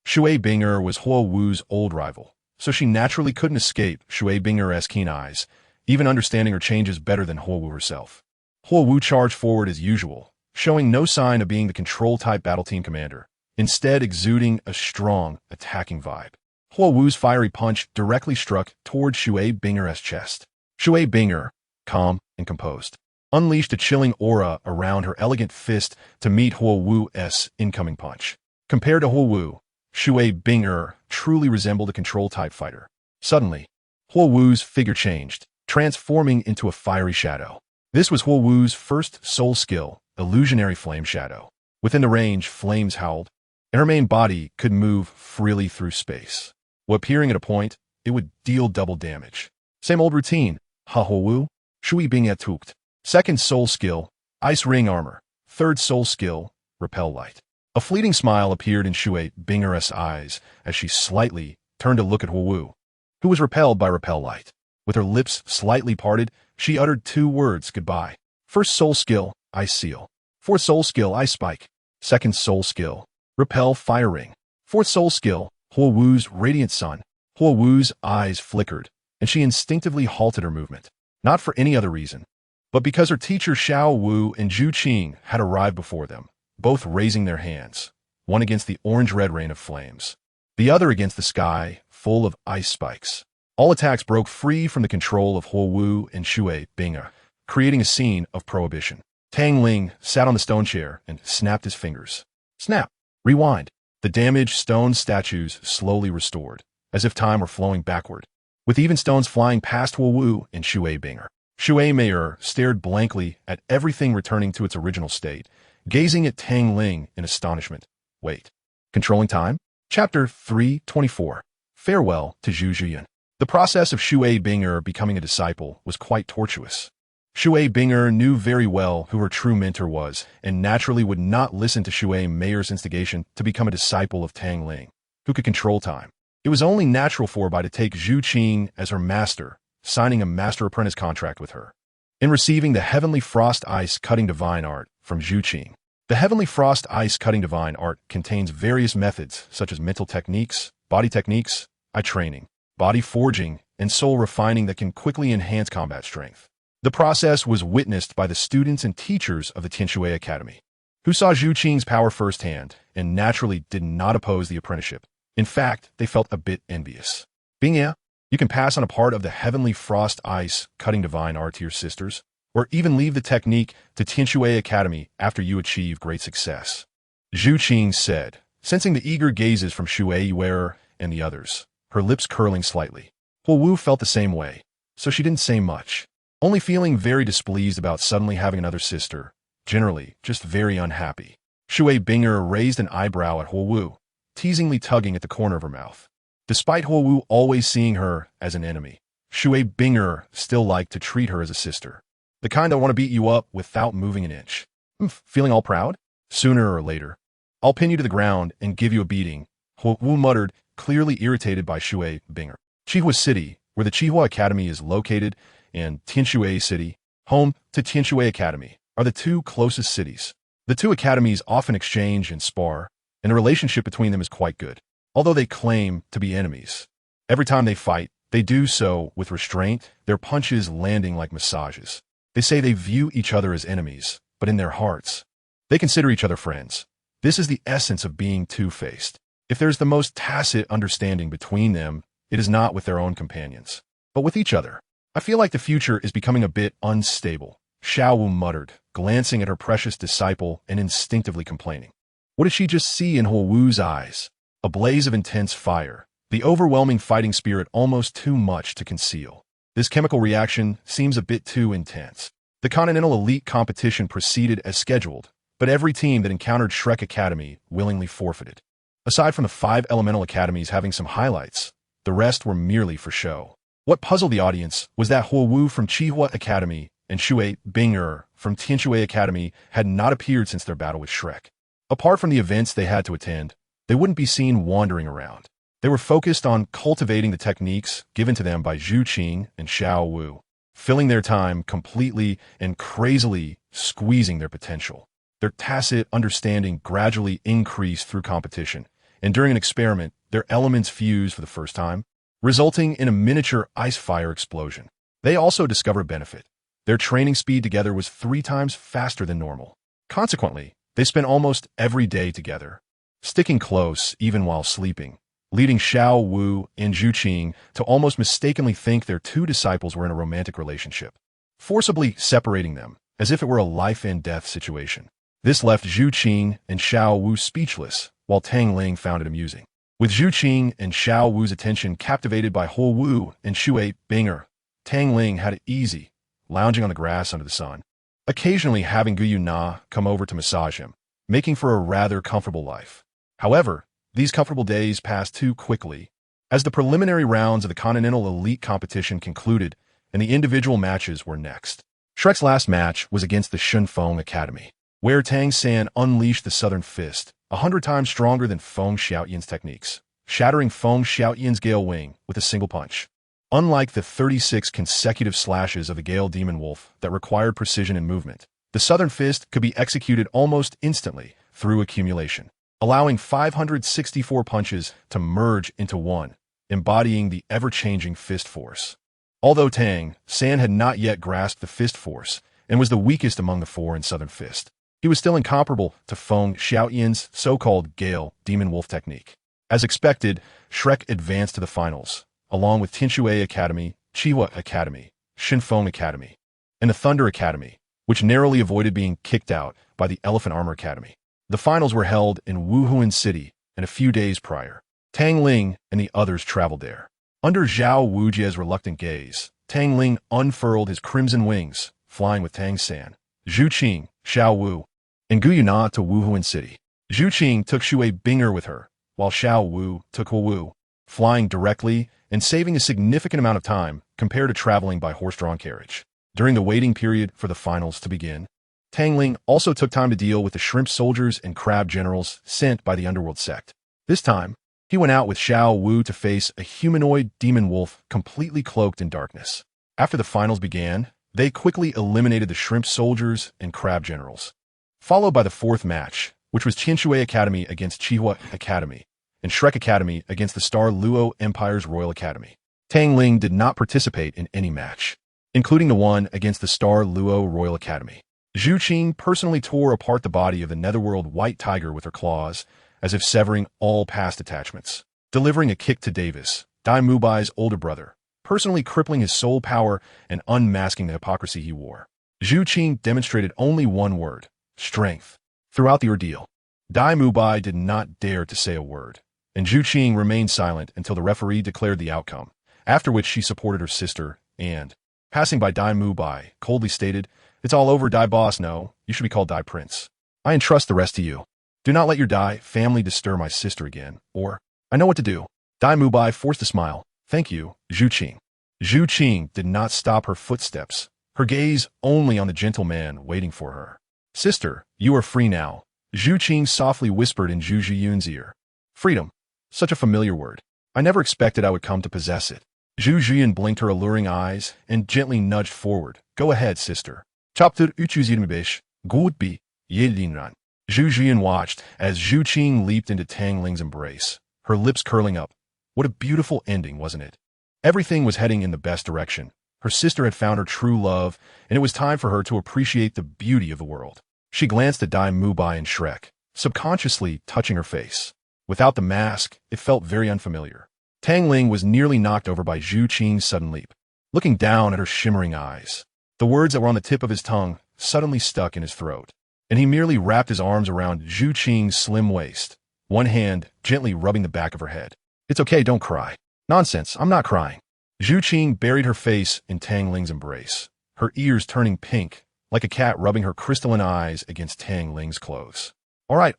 Shui Binger was Huo Wu's old rival, so she naturally couldn't escape Shui Binger's keen eyes, even understanding her changes better than Huo Wu herself. Huo Wu charged forward as usual, showing no sign of being the control-type battle team commander, instead exuding a strong, attacking vibe. Huo Wu's fiery punch directly struck toward Shui Binger's chest. Shui Binger, calm and composed, unleashed a chilling aura around her elegant fist to meet Huo Wu's incoming punch. Compared to Huo Wu, Shui Binger truly resembled a control-type fighter. Suddenly, Huo Wu's figure changed, transforming into a fiery shadow. This was Huo Wu's first soul skill, Illusionary Flame Shadow. Within the range, flames howled, and her main body could move freely through space. While appearing at a point, it would deal double damage. Same old routine. Ha Huo Wu, Shui Binga Tukt. Second soul skill, Ice Ring Armor. Third soul skill, Repel Light. A fleeting smile appeared in Shui Binger's eyes as she slightly turned to look at Huo Wu, who was repelled by Repel Light. With her lips slightly parted, she uttered 2 words goodbye. First soul skill, Ice Seal. Fourth soul skill, Ice Spike. Second soul skill, Repel Fire Ring. Fourth soul skill, Huo Wu's Radiant Sun. Huo Wu's eyes flickered, and she instinctively halted her movement. Not for any other reason, but because her teacher Xiao Wu and Zhu Qing had arrived before them, both raising their hands, one against the orange-red rain of flames, the other against the sky full of ice spikes. All attacks broke free from the control of Huo Wu and Shui Binger, creating a scene of prohibition. Tang Ling sat on the stone chair and snapped his fingers. Snap! Rewind! The damaged stone statues slowly restored, as if time were flowing backward, with even stones flying past Huo Wu and Shui Binger. Shui Mayer stared blankly at everything returning to its original state, gazing at Tang Ling in astonishment. Wait. Controlling time? Chapter 324. Farewell to Zhu Jian. The process of Shui Binger becoming a disciple was quite tortuous. Shui Binger knew very well who her true mentor was, and naturally would not listen to Shui Mayer's instigation to become a disciple of Tang Ling, who could control time. It was only natural for her to take Zhu Qing as her master, signing a master-apprentice contract with her, and receiving the Heavenly Frost Ice Cutting Divine Art from Zhu Qing. The Heavenly Frost Ice Cutting Divine Art contains various methods such as mental techniques, body techniques, eye training, body forging, and soul refining that can quickly enhance combat strength. The process was witnessed by the students and teachers of the Tianshui Academy, who saw Zhu Qing's power firsthand and naturally did not oppose the apprenticeship. In fact, they felt a bit envious. You can pass on a part of the Heavenly Frost Ice Cutting Divine Art to your sisters, or even leave the technique to Tianshui Academy after you achieve great success. Zhu Qing said, sensing the eager gazes from Shui Wearer and the others, her lips curling slightly. Huo Wu felt the same way, so she didn't say much, only feeling very displeased about suddenly having another sister, generally just very unhappy. Shui Binger raised an eyebrow at Huo Wu, teasingly tugging at the corner of her mouth. Despite Huo Wu always seeing her as an enemy, Shui Binger still liked to treat her as a sister. The kind that want to beat you up without moving an inch. Feeling all proud? Sooner or later, I'll pin you to the ground and give you a beating, Huo Wu muttered, clearly irritated by Shui Binger. Qihua City, where the Qihua Academy is located, and Tianshui City, home to Tianshui Academy, are the two closest cities. The two academies often exchange and spar, and the relationship between them is quite good, although they claim to be enemies. Every time they fight, they do so with restraint, their punches landing like massages. They say they view each other as enemies, but in their hearts, they consider each other friends. This is the essence of being two-faced. If there's the most tacit understanding between them, it is not with their own companions, but with each other. I feel like the future is becoming a bit unstable, Xiao Wu muttered, glancing at her precious disciple and instinctively complaining. What did she just see in Huo Wu's eyes? A blaze of intense fire, the overwhelming fighting spirit almost too much to conceal. This chemical reaction seems a bit too intense. The Continental Elite competition proceeded as scheduled, but every team that encountered Shrek Academy willingly forfeited. Aside from the 5 elemental academies having some highlights, the rest were merely for show. What puzzled the audience was that Huo Wu from Qihua Academy and Shui Binger from Tianshui Academy had not appeared since their battle with Shrek. Apart from the events they had to attend, they wouldn't be seen wandering around. They were focused on cultivating the techniques given to them by Zhu Qing and Xiao Wu, filling their time completely and crazily squeezing their potential. Their tacit understanding gradually increased through competition, and during an experiment, their elements fused for the first time, resulting in a miniature ice-fire explosion. They also discovered a benefit. Their training speed together was 3 times faster than normal. Consequently, they spent almost every day together, sticking close even while sleeping, leading Xiao Wu and Zhu Qing to almost mistakenly think their 2 disciples were in a romantic relationship, forcibly separating them as if it were a life-and-death situation. This left Zhu Qing and Xiao Wu speechless, while Tang Ling found it amusing. With Zhu Qing and Xiao Wu's attention captivated by Huo Wu and Shui Binger, Tang Ling had it easy, lounging on the grass under the sun, occasionally having Guyu Na come over to massage him, making for a rather comfortable life. However, these comfortable days passed too quickly, as the preliminary rounds of the Continental Elite competition concluded and the individual matches were next. Shrek's last match was against the Shunfeng Academy, where Tang San unleashed the Southern Fist, 100 times stronger than Feng Xiaoyan's techniques, shattering Feng Xiaoyan's Gale Wing with a single punch. Unlike the 36 consecutive slashes of the Gale Demon Wolf that required precision and movement, the Southern Fist could be executed almost instantly through accumulation, allowing 564 punches to merge into one, embodying the ever-changing fist force. Although Tang San had not yet grasped the fist force and was the weakest among the 4 in Southern Fist, he was still incomparable to Feng Xiaoyan's so-called Gale Demon Wolf technique. As expected, Shrek advanced to the finals, along with Tianshui Academy, Qihua Academy, Shunfeng Academy, and the Thunder Academy, which narrowly avoided being kicked out by the Elephant Armor Academy. The finals were held in Wuhuan City, and a few days prior, Tang Ling and the others traveled there. Under Zhao Wujie's reluctant gaze, Tang Ling unfurled his crimson wings, flying with Tang San, Zhu Qing, Xiao Wu, and Guyu Na to Wuhuan City. Zhu Qing took Shui Binger with her, while Xiao Wu took Huo Wu. flying directly and saving a significant amount of time compared to traveling by horse-drawn carriage. During the waiting period for the finals to begin, Tang Ling also took time to deal with the shrimp soldiers and crab generals sent by the underworld sect. This time, he went out with Xiao Wu to face a humanoid demon wolf completely cloaked in darkness. After the finals began, they quickly eliminated the shrimp soldiers and crab generals, followed by the fourth match, which was Qianshui Academy against Qihua Academy, and Shrek Academy against the Star Luo Empire's Royal Academy. Tang Ling did not participate in any match, including the one against the Star Luo Royal Academy. Zhu Qing personally tore apart the body of the netherworld white tiger with her claws, as if severing all past attachments, delivering a kick to Davis, Dai Mubai's older brother, personally crippling his soul power and unmasking the hypocrisy he wore. Zhu Qing demonstrated only one word: strength. Throughout the ordeal, Dai Mubai did not dare to say a word, and Zhu Qing remained silent until the referee declared the outcome, after which she supported her sister and, passing by Dai Mubai, coldly stated, "It's all over, Dai boss. No, you should be called Dai prince. I entrust the rest to you. Do not let your Dai family disturb my sister again, or I know what to do." Dai Mubai forced a smile. "Thank you, Zhu Qing." Zhu Qing did not stop her footsteps, her gaze only on the gentleman waiting for her. "Sister, you are free now," Zhu Qing softly whispered in Zhu Zhiyun's ear. Freedom. Such a familiar word. I never expected I would come to possess it. Zhu Zhiyun blinked her alluring eyes and gently nudged forward. "Go ahead, sister." Chapter 325, Good Bi, Yedinran. Zhu Zhiyun watched as Zhu Qing leaped into Tang Ling's embrace, her lips curling up. What a beautiful ending, wasn't it? Everything was heading in the best direction. Her sister had found her true love, and it was time for her to appreciate the beauty of the world. She glanced at Dai Mubai and Shrek, subconsciously touching her face. Without the mask, it felt very unfamiliar. Tang Ling was nearly knocked over by Zhu Qing's sudden leap. Looking down at her shimmering eyes, the words that were on the tip of his tongue suddenly stuck in his throat, and he merely wrapped his arms around Zhu Qing's slim waist, one hand gently rubbing the back of her head. "It's okay, don't cry." "Nonsense, I'm not crying." Zhu Qing buried her face in Tang Ling's embrace, her ears turning pink, like a cat rubbing her crystalline eyes against Tang Ling's clothes. All right,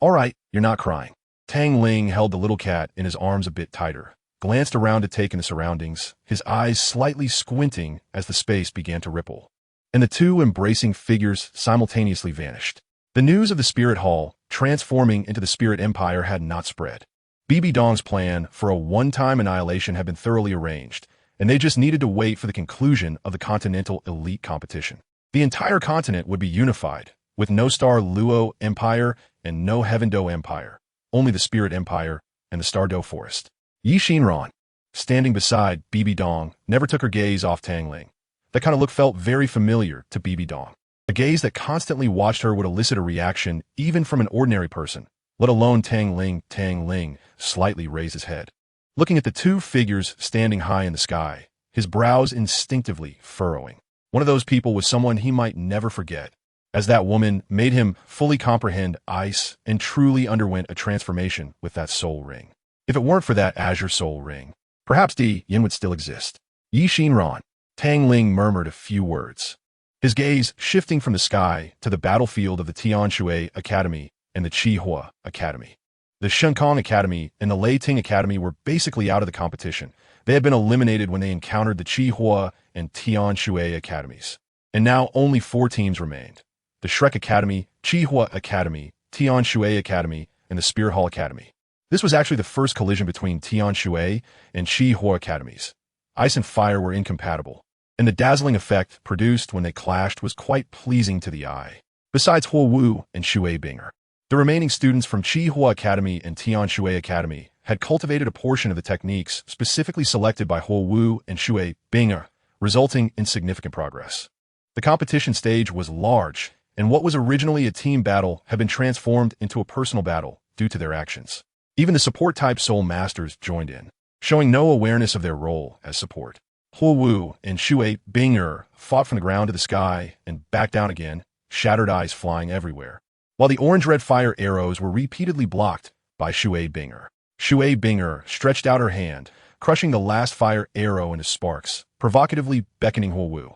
you're not crying." Tang Ling held the little cat in his arms a bit tighter, glanced around to take in the surroundings, his eyes slightly squinting as the space began to ripple, and the two embracing figures simultaneously vanished. The news of the Spirit Hall transforming into the Spirit Empire had not spread. BB Dong's plan for a one-time annihilation had been thoroughly arranged, and they just needed to wait for the conclusion of the Continental Elite competition. The entire continent would be unified, with no Star Luo Empire and no Heaven Do Empire, only the Spirit Empire and the Star Do Forest. Yi Xinran, standing beside BB Dong, never took her gaze off Tang Ling. That kind of look felt very familiar to BB Dong. A gaze that constantly watched her would elicit a reaction even from an ordinary person, let alone Tang Ling. Tang Ling slightly raised his head, looking at the two figures standing high in the sky, his brows instinctively furrowing. One of those people was someone he might never forget, as that woman made him fully comprehend ice and truly underwent a transformation with that soul ring. If it weren't for that azure soul ring, perhaps Di Yin would still exist. Yi Xinran. Tang Ling murmured a few words, his gaze shifting from the sky to the battlefield of the Tianshui Academy and the Qihua Academy. The Shenkong Academy and the Leiting Academy were basically out of the competition. They had been eliminated when they encountered the Qihua and Tianshui Academies. And now only 4 teams remained: the Shrek Academy, Qihua Academy, Tianshui Academy, and the Spirit Hall Academy. This was actually the first collision between Tianshui and Qihua Academies. Ice and fire were incompatible, and the dazzling effect produced when they clashed was quite pleasing to the eye. Besides Huo Wu and Shui Binger, the remaining students from Qihua Academy and Tianshui Academy had cultivated a portion of the techniques specifically selected by Huo Wu and Shui Binger, resulting in significant progress. The competition stage was large, and what was originally a team battle had been transformed into a personal battle due to their actions. Even the support-type Soul Masters joined in, showing no awareness of their role as support. Huo Wu and Shui Binger fought from the ground to the sky and back down again, shattered eyes flying everywhere, while the orange-red fire arrows were repeatedly blocked by Shui Binger. Shui Binger stretched out her hand, crushing the last fire arrow into sparks, provocatively beckoning Huo Wu.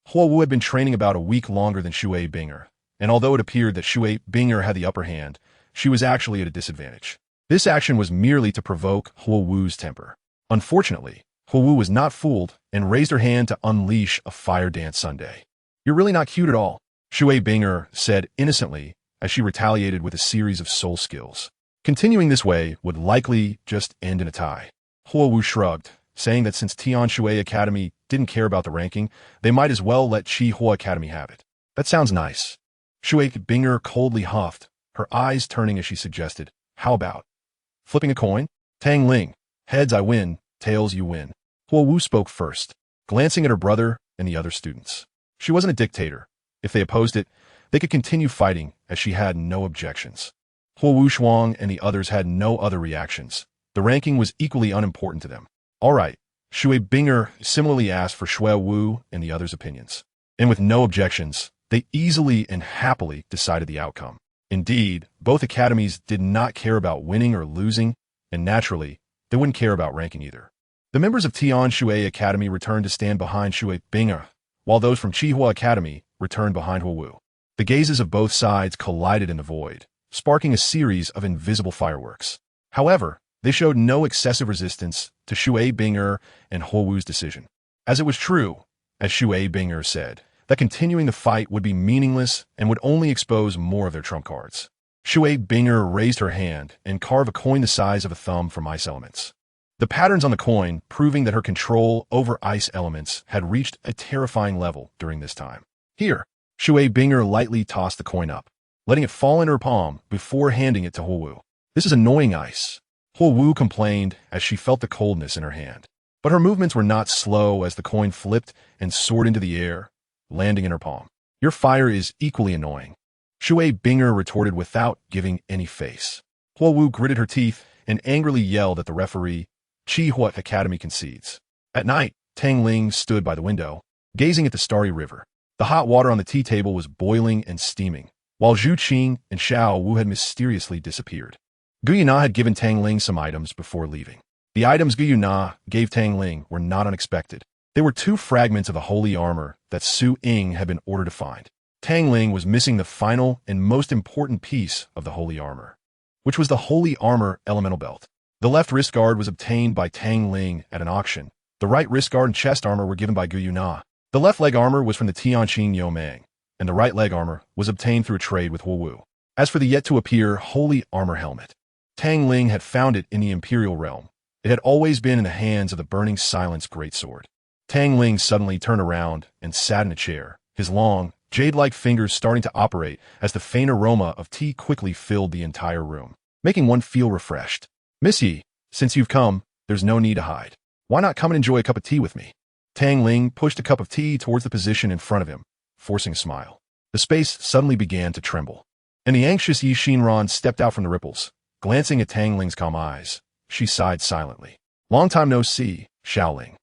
Huo Wu had been training about a week longer than Shui Binger, and although it appeared that Shui Binger had the upper hand, she was actually at a disadvantage. This action was merely to provoke Huo Wu's temper. Unfortunately, Huowu was not fooled and raised her hand to unleash a fire dance sundae. You're really not cute at all, Shui Binger said innocently as she retaliated with a series of soul skills. Continuing this way would likely just end in a tie. Huowu shrugged, saying that since Tian Shui Academy didn't care about the ranking, they might as well let Chi Hua Academy have it. That sounds nice. Shui Binger coldly huffed, her eyes turning as she suggested, how about flipping a coin? Tang Ling, heads I win, tails you win. Huowu spoke first, glancing at her brother and the other students. She wasn't a dictator. If they opposed it, they could continue fighting as she had no objections. Huowu Shuang and the others had no other reactions. The ranking was equally unimportant to them. All right, Shui Binger similarly asked for Shui Wu and the others' opinions. And with no objections, they easily and happily decided the outcome. Indeed, both academies did not care about winning or losing, and naturally, they wouldn't care about ranking either. The members of Tian Shui Academy returned to stand behind Shui Binger, while those from Qihua Academy returned behind Huowu. The gazes of both sides collided in the void, sparking a series of invisible fireworks. However, they showed no excessive resistance to Shui Binger and Huowu's decision. As it was true, as Shui Binger said, that continuing the fight would be meaningless and would only expose more of their trump cards. Shui Binger raised her hand and carved a coin the size of a thumb from ice elements. The patterns on the coin proving that her control over ice elements had reached a terrifying level during this time. Here, Shui Binger lightly tossed the coin up, letting it fall in her palm before handing it to Huowu. This is annoying ice, Huowu complained as she felt the coldness in her hand. But her movements were not slow as the coin flipped and soared into the air, landing in her palm. Your fire is equally annoying, Shui Binger retorted without giving any face. Huowu gritted her teeth and angrily yelled at the referee, Qihua Academy concedes. At night, Tang Ling stood by the window, gazing at the starry river. The hot water on the tea table was boiling and steaming, while Zhu Qing and Xiao Wu had mysteriously disappeared. Gu Yuna had given Tang Ling some items before leaving. The items Gu Yuna gave Tang Ling were not unexpected. They were 2 fragments of the holy armor that Su Ying had been ordered to find. Tang Ling was missing the final and most important piece of the holy armor, which was the holy armor elemental belt. The left wrist guard was obtained by Tang Ling at an auction. The right wrist guard and chest armor were given by Gu Yuna. The left leg armor was from the Tianqing Yomang, and the right leg armor was obtained through a trade with Huowu. As for the yet-to-appear holy armor helmet, Tang Ling had found it in the Imperial Realm. It had always been in the hands of the Burning Silence greatsword. Tang Ling suddenly turned around and sat in a chair, his long, jade-like fingers starting to operate as the faint aroma of tea quickly filled the entire room, making one feel refreshed. Miss Yi, since you've come, there's no need to hide. Why not come and enjoy a cup of tea with me? Tang Ling pushed a cup of tea towards the position in front of him, forcing a smile. The space suddenly began to tremble, and the anxious Yi Xinran stepped out from the ripples. Glancing at Tang Ling's calm eyes, she sighed silently. Long time no see, Xiaoling.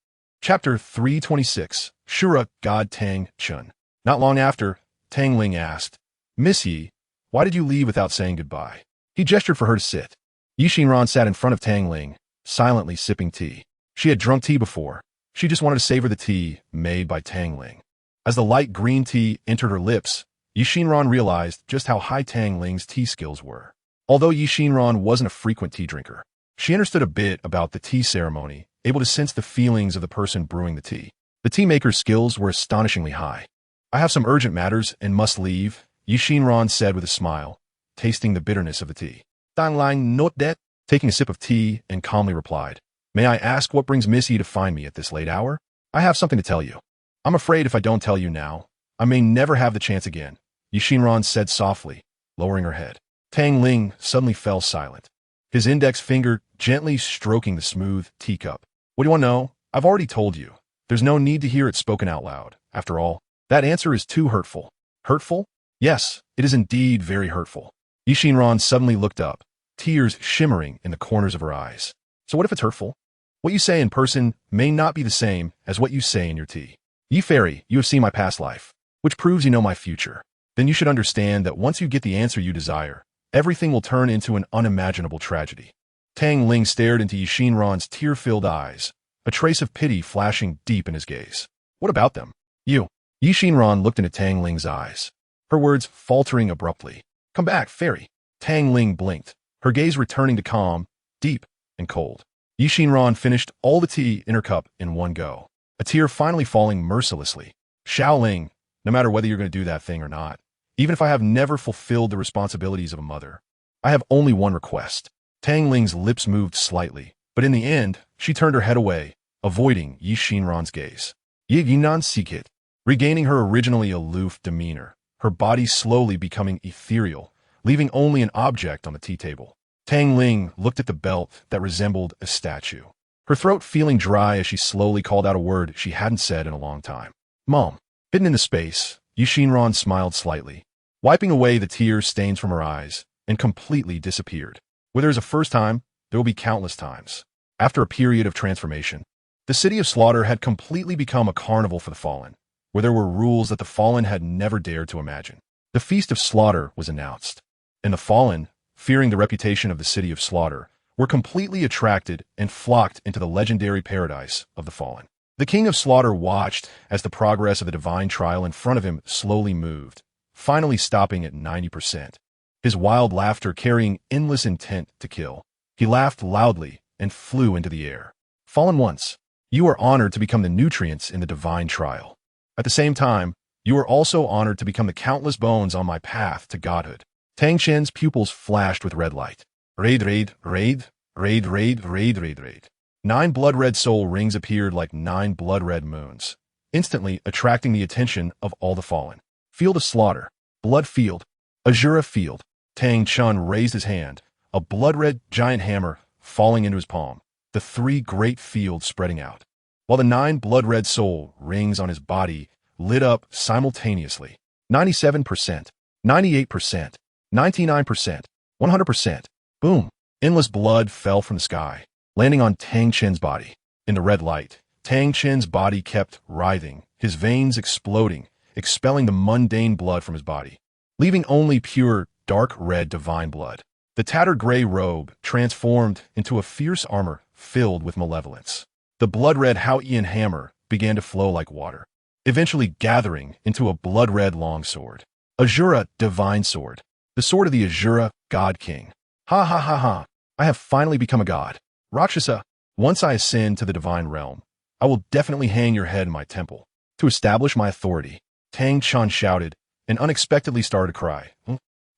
Chapter 326, Shura God Tang Chun. Not long after, Tang Ling asked, Miss Yi, why did you leave without saying goodbye? He gestured for her to sit. Yi Xinran sat in front of Tang Ling, silently sipping tea. She had drunk tea before. She just wanted to savor the tea made by Tang Ling. As the light green tea entered her lips, Yi Xinran realized just how high Tang Ling's tea skills were. Although Yi Xinran wasn't a frequent tea drinker, she understood a bit about the tea ceremony, able to sense the feelings of the person brewing the tea. The tea maker's skills were astonishingly high. I have some urgent matters and must leave, Yi Xinran said with a smile, tasting the bitterness of the tea. Tang Lang not that, taking a sip of tea and calmly replied, May I ask what brings Miss Yi to find me at this late hour? I have something to tell you. I'm afraid if I don't tell you now, I may never have the chance again, Yi Xinran said softly, lowering her head. Tang Ling suddenly fell silent, his index finger gently stroking the smooth teacup. What do you want to know? I've already told you. There's no need to hear it spoken out loud. After all, that answer is too hurtful. Hurtful? Yes, it is indeed very hurtful. Yi Xinran suddenly looked up, tears shimmering in the corners of her eyes. So what if it's hurtful? What you say in person may not be the same as what you say in your tea. Yi Fairy, you have seen my past life, which proves you know my future. Then you should understand that once you get the answer you desire, everything will turn into an unimaginable tragedy. Tang Ling stared into Yi Xinran's tear-filled eyes, a trace of pity flashing deep in his gaze. What about them? You. Yi Xinran looked into Tang Ling's eyes, her words faltering abruptly. Come back, Fairy. Tang Ling blinked, her gaze returning to calm, deep, and cold. Xinran finished all the tea in her cup in one go, a tear finally falling mercilessly. Xiaoling, no matter whether you're going to do that thing or not, even if I have never fulfilled the responsibilities of a mother, I have only one request. Tang Ling's lips moved slightly, but in the end, she turned her head away, avoiding Xinran's gaze. Yinan Sikit, regaining her originally aloof demeanor, her body slowly becoming ethereal, leaving only an object on the tea table. Tang Ling looked at the belt that resembled a statue, her throat feeling dry as she slowly called out a word she hadn't said in a long time. Mom. Hidden in the space, Xinran smiled slightly, wiping away the tear stains from her eyes, and completely disappeared. Where there is a first time, there will be countless times. After a period of transformation, the city of slaughter had completely become a carnival for the fallen, where there were rules that the fallen had never dared to imagine. The Feast of Slaughter was announced, and the fallen, fearing the reputation of the city of slaughter, were completely attracted and flocked into the legendary paradise of the fallen. The King of Slaughter watched as the progress of the divine trial in front of him slowly moved, finally stopping at 90%. His wild laughter carrying endless intent to kill. He laughed loudly and flew into the air. Fallen once, you are honored to become the nutrients in the divine trial. At the same time, you are also honored to become the countless bones on my path to godhood. Tang Qian's pupils flashed with red light. Raid, raid, raid, raid, raid, raid, raid, raid. 9 blood-red soul rings appeared like 9 blood-red moons, instantly attracting the attention of all the fallen. Field of Slaughter, Blood Field, Azura Field. Tang Chun raised his hand, a blood-red giant hammer falling into his palm, the 3 great fields spreading out, while the 9 blood-red soul rings on his body lit up simultaneously. 97%, 98%, 99%, 100%. Boom. Endless blood fell from the sky, landing on Tang Chen's body. In the red light, Tang Chen's body kept writhing, his veins exploding, expelling the mundane blood from his body, leaving only pure, dark red divine blood. The tattered gray robe transformed into a fierce armor filled with malevolence. The blood-red Haoyan hammer began to flow like water, eventually gathering into a blood-red longsword. Azura Divine Sword, the sword of the Azura God King. Ha ha ha ha, I have finally become a god. Rakshasa, once I ascend to the divine realm, I will definitely hang your head in my temple. To establish my authority, Tang Chun shouted and unexpectedly started to cry.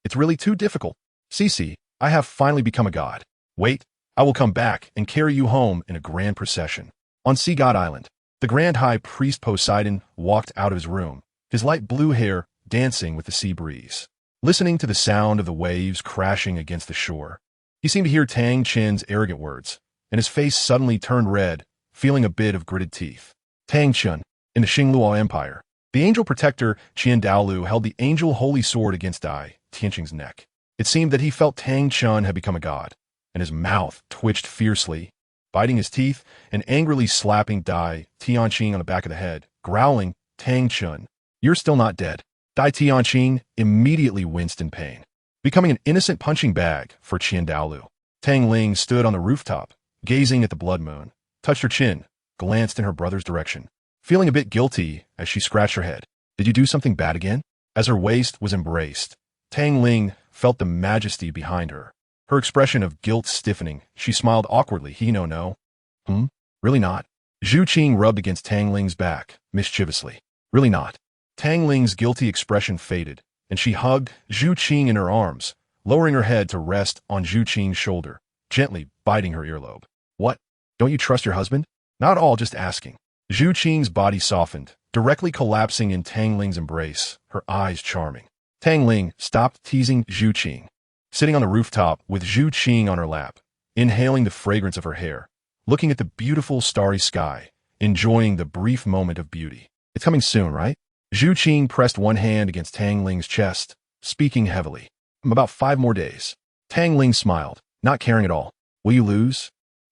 It's really too difficult. Cici, I have finally become a god. Wait, I will come back and carry you home in a grand procession. On Sea God Island, the Grand High Priest Poseidon walked out of his room, his light blue hair dancing with the sea breeze. Listening to the sound of the waves crashing against the shore, he seemed to hear Tang Chen's arrogant words, and his face suddenly turned red, feeling a bit of gritted teeth. Tang Chen, in the Xingluo Empire, the angel protector Qian Dalu held the angel holy sword against Dai Tianqing's neck. It seemed that he felt Tang Chun had become a god, and his mouth twitched fiercely, biting his teeth and angrily slapping Dai Tianqing on the back of the head, growling, Tang Chun, you're still not dead. Dai Tianqing immediately winced in pain, becoming an innocent punching bag for Qian Dalu. Tang Ling stood on the rooftop, gazing at the blood moon, touched her chin, glanced in her brother's direction, feeling a bit guilty as she scratched her head. Did you do something bad again? As her waist was embraced, Tang Ling felt the majesty behind her. Her expression of guilt stiffening, she smiled awkwardly. No. Really not. Zhu Qing rubbed against Tang Ling's back, mischievously. Really not. Tang Ling's guilty expression faded, and she hugged Zhu Qing in her arms, lowering her head to rest on Zhu Qing's shoulder, gently biting her earlobe. What? Don't you trust your husband? Not at all, just asking. Zhu Qing's body softened, directly collapsing in Tang Ling's embrace, her eyes charming. Tang Ling stopped teasing Zhu Qing, sitting on the rooftop with Zhu Qing on her lap, inhaling the fragrance of her hair, looking at the beautiful starry sky, enjoying the brief moment of beauty. It's coming soon, right? Zhu Qing pressed one hand against Tang Ling's chest, speaking heavily. About 5 more days. Tang Ling smiled, not caring at all. Will you lose?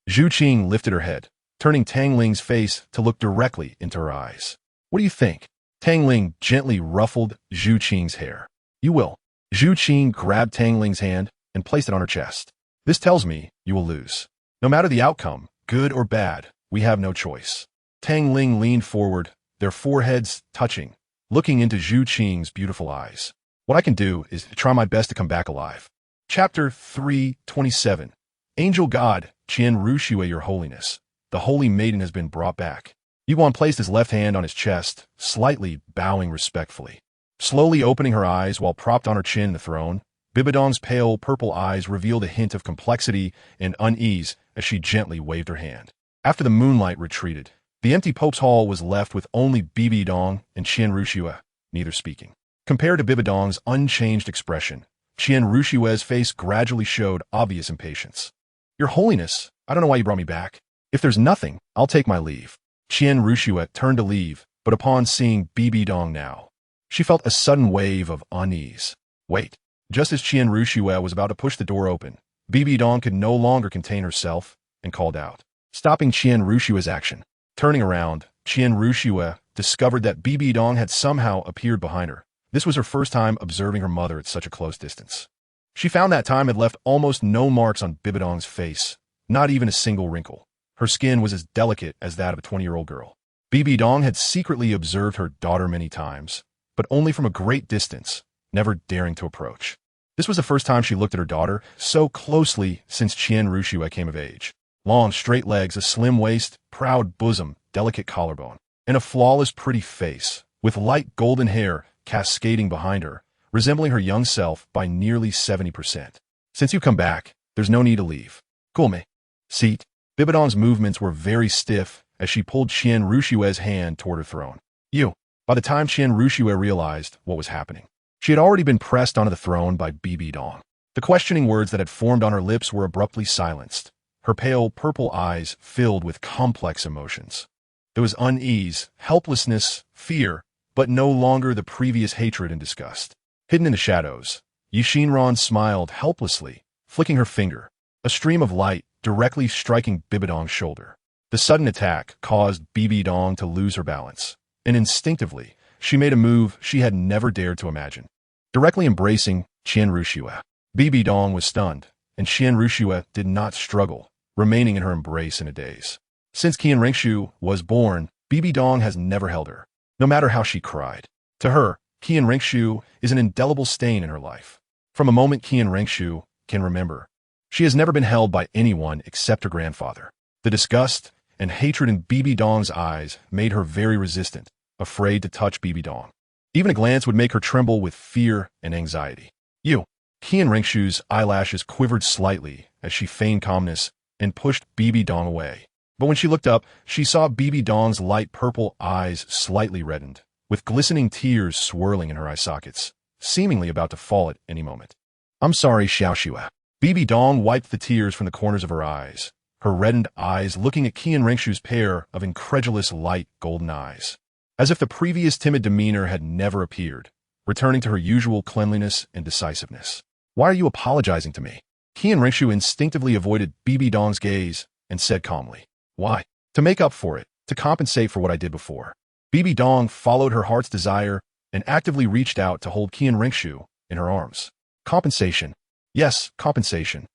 Zhu Qing lifted her head, turning Tang Ling's face to look directly into her eyes. What do you think? Tang Ling gently ruffled Zhu Qing's hair. You will. Zhu Qing grabbed Tang Ling's hand and placed it on her chest. This tells me you will lose. No matter the outcome, good or bad, we have no choice. Tang Ling leaned forward, their foreheads touching, looking into Zhu Qing's beautiful eyes. What I can do is try my best to come back alive. Chapter 327. Angel God, Qian Ruxue, your holiness. The holy maiden has been brought back. Yuan placed his left hand on his chest, slightly bowing respectfully. Slowly opening her eyes while propped on her chin in the throne, Bibidong's pale purple eyes revealed a hint of complexity and unease as she gently waved her hand. After the moonlight retreated, the empty Pope's hall was left with only Bibidong and Qian Ruxue, neither speaking. Compared to Bibidong's unchanged expression, Qian Rushue's face gradually showed obvious impatience. Your Holiness, I don't know why you brought me back. If there's nothing, I'll take my leave. Qian Ruxue turned to leave, but upon seeing Bibidong now, she felt a sudden wave of unease. Wait. Just as Qian Ruxue was about to push the door open, Bibidong could no longer contain herself and called out, stopping Qian Rushue's action. Turning around, Qian Ruxue discovered that Bibidong had somehow appeared behind her. This was her first time observing her mother at such a close distance. She found that time had left almost no marks on Bibidong's face, not even a single wrinkle. Her skin was as delicate as that of a 20-year-old girl. Bibidong had secretly observed her daughter many times, but only from a great distance, never daring to approach. This was the first time she looked at her daughter so closely since Qian Ruxue came of age. Long, straight legs, a slim waist, proud bosom, delicate collarbone, and a flawless, pretty face, with light golden hair cascading behind her, resembling her young self by nearly 70%. Since you come back, there's no need to leave. Cool me. Seat. Bibidong's movements were very stiff as she pulled Qian Rushue's hand toward her throne. You. By the time Qian Ruxue realized what was happening, she had already been pressed onto the throne by Bibidong. The questioning words that had formed on her lips were abruptly silenced. Her pale purple eyes filled with complex emotions. There was unease, helplessness, fear, but no longer the previous hatred and disgust. Hidden in the shadows, Yixinran smiled helplessly, flicking her finger, a stream of light directly striking Bibidong's shoulder. The sudden attack caused Bibidong to lose her balance, and instinctively, she made a move she had never dared to imagine. Directly embracing Qian Ruxue, Bibidong was stunned, and Qian Ruxue did not struggle, remaining in her embrace in a daze. Since Qian Ringshu was born, Bibidong has never held her, no matter how she cried. To her, Qian Ringshu is an indelible stain in her life. From a moment Qian Ringshu can remember, she has never been held by anyone except her grandfather. The disgust and hatred in Bibidong's eyes made her very resistant, afraid to touch Bibidong. Even a glance would make her tremble with fear and anxiety. You. Qian Ringshu's eyelashes quivered slightly as she feigned calmness and pushed Bibidong away. But when she looked up, she saw Bibidong's light purple eyes slightly reddened, with glistening tears swirling in her eye sockets, seemingly about to fall at any moment. I'm sorry, Xiaoxue. Bibidong wiped the tears from the corners of her eyes, her reddened eyes looking at Qian Ringshu's pair of incredulous light golden eyes, as if the previous timid demeanor had never appeared, returning to her usual cleanliness and decisiveness. Why are you apologizing to me? Qian Ringshu instinctively avoided Bibidong's gaze and said calmly, Why? To make up for it, to compensate for what I did before. Bibidong followed her heart's desire and actively reached out to hold Qian Ringshu in her arms. Compensation. Yes, compensation.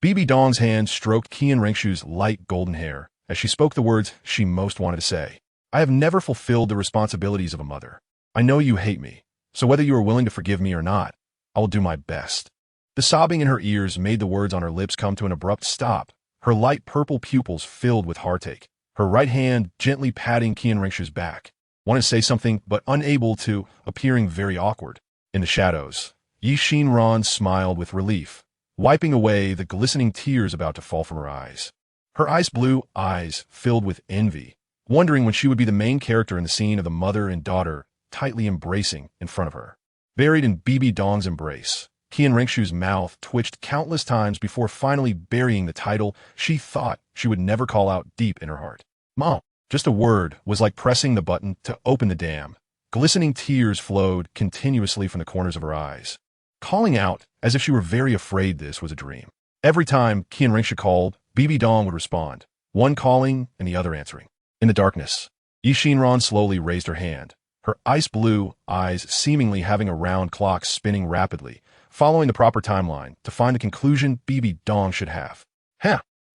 Bibidong's hand stroked Qian Ringshu's light golden hair as she spoke the words she most wanted to say. I have never fulfilled the responsibilities of a mother. I know you hate me, so whether you are willing to forgive me or not, I will do my best. The sobbing in her ears made the words on her lips come to an abrupt stop, her light purple pupils filled with heartache, her right hand gently patting Qian Ringshu's back. Wanted to say something, but unable to, appearing very awkward. In the shadows, Yixinran smiled with relief, wiping away the glistening tears about to fall from her eyes. Her ice blue eyes filled with envy, wondering when she would be the main character in the scene of the mother and daughter tightly embracing in front of her. Buried in Bibidong's embrace, Qian Ringshu's mouth twitched countless times before finally burying the title she thought she would never call out deep in her heart. Mom. Just a word was like pressing the button to open the dam. Glistening tears flowed continuously from the corners of her eyes, calling out as if she were very afraid this was a dream. Every time Qian Ringshu called, Bibidong would respond, one calling and the other answering. In the darkness, Yixinran slowly raised her hand, her ice blue eyes seemingly having a round clock spinning rapidly, following the proper timeline to find the conclusion Bibidong should have.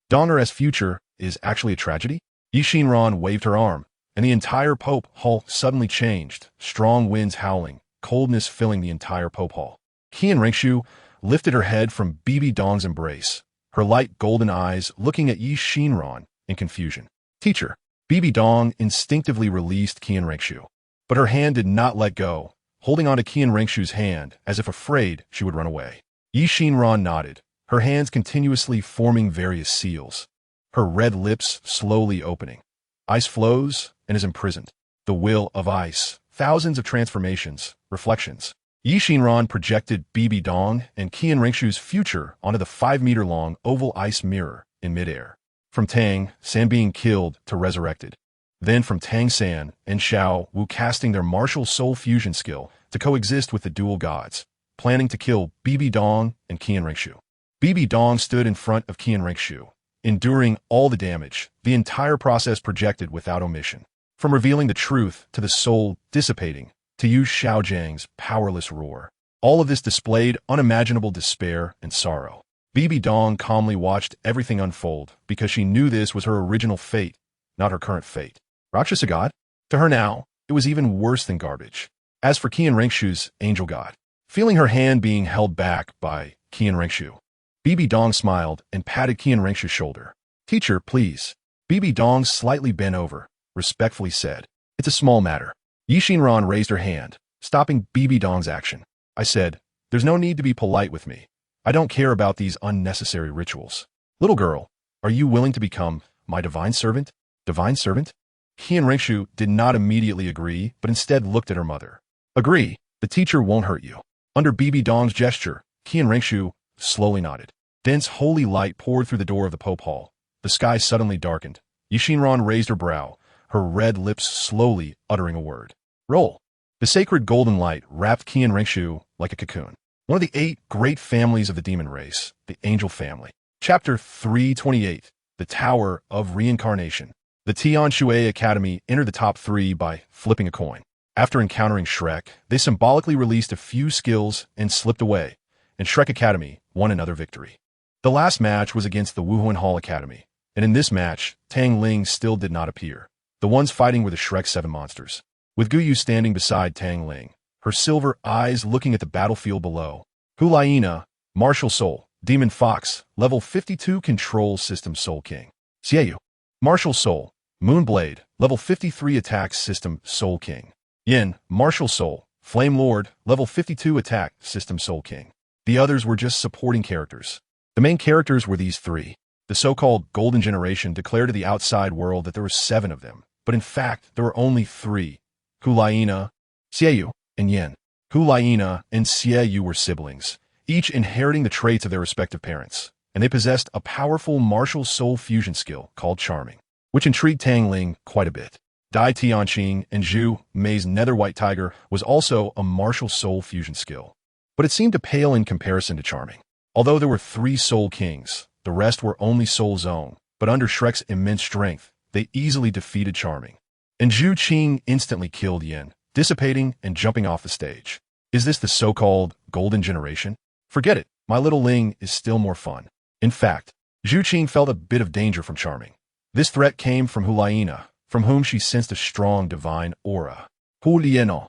Donger's future is actually a tragedy? Yixinran waved her arm, and the entire Pope Hall suddenly changed, strong winds howling, coldness filling the entire Pope Hall. Qian Ringshu lifted her head from Bibidong's embrace, her light golden eyes looking at Yi Xinran in confusion. Teacher. Bibi Dong instinctively released Qian Rengshu. But her hand did not let go, holding onto Qian Rengshu's hand as if afraid she would run away. Yi Xinran nodded, her hands continuously forming various seals. Her red lips slowly opening. Ice flows and is imprisoned. The will of ice. Thousands of transformations, reflections. Yi Xinran projected Bibi Dong and Qian Rengshu's future onto the 5-meter-long oval ice mirror in midair. From Tang, San being killed to resurrected. Then from Tang San and Xiao Wu casting their martial soul fusion skill to coexist with the dual gods, planning to kill Bibi Dong and Qian Rengshu. Bibi Dong stood in front of Qian Rengshu, enduring all the damage, the entire process projected without omission. From revealing the truth to the soul dissipating, to Yu Xiaojiang's powerless roar. All of this displayed unimaginable despair and sorrow. Bibi Dong calmly watched everything unfold because she knew this was her original fate, not her current fate. Rakshasa God? To her now, it was even worse than garbage. As for Qian Rengshu's angel god, feeling her hand being held back by Qian Rengshu, Bibi Dong smiled and patted Qian Rengshu's shoulder. Teacher, please. Bibi Dong slightly bent over, respectfully said, It's a small matter. Yi Xinran raised her hand, stopping Bibi Dong's action. I said, There's no need to be polite with me. I don't care about these unnecessary rituals. Little girl, are you willing to become my divine servant? Divine servant? Qian Rengshu did not immediately agree, but instead looked at her mother. Agree, the teacher won't hurt you. Under Bibi Dong's gesture, Qian Rengshu slowly nodded. Dense holy light poured through the door of the Pope Hall. The sky suddenly darkened. Yi Xinran raised her brow, her red lips slowly uttering a word. Roll. The sacred golden light wrapped Qian Rengshu like a cocoon. One of the 8 great families of the demon race, the angel family. Chapter 328, The Tower of Reincarnation. The Tian Shui Academy entered the top 3 by flipping a coin. After encountering Shrek, they symbolically released a few skills and slipped away, and Shrek Academy won another victory. The last match was against the Wuhuan Hall Academy, and in this match, Tang Ling still did not appear. The ones fighting were the Shrek 7 monsters, with Guyu standing beside Tang Ling, her silver eyes looking at the battlefield below. Hulaina, Martial Soul, Demon Fox, Level 52 Control System Soul King. Xieyu, Martial Soul, Moonblade, Level 53 Attack System Soul King. Yin, Martial Soul, Flame Lord, Level 52 Attack System Soul King. The others were just supporting characters. The main characters were these 3. The so-called Golden Generation declared to the outside world that there were 7 of them, but in fact, there were only 3. Hulaina, Xieyu, and Yin. Hulaina and Xieyu were siblings, each inheriting the traits of their respective parents, and they possessed a powerful martial soul fusion skill called Charming, which intrigued Tang Ling quite a bit. Dai Tianqing and Zhu Mei's Nether White Tiger was also a martial soul fusion skill, but it seemed to pale in comparison to Charming. Although there were 3 soul kings, the rest were only soul zone, but under Shrek's immense strength, they easily defeated Charming. And Zhu Qing instantly killed Yin, dissipating and jumping off the stage. Is this the so-called Golden Generation? Forget it, my little Ling is still more fun. In fact, Zhu Qing felt a bit of danger from Charming. This threat came from Hulaina, from whom she sensed a strong divine aura. Hulieno.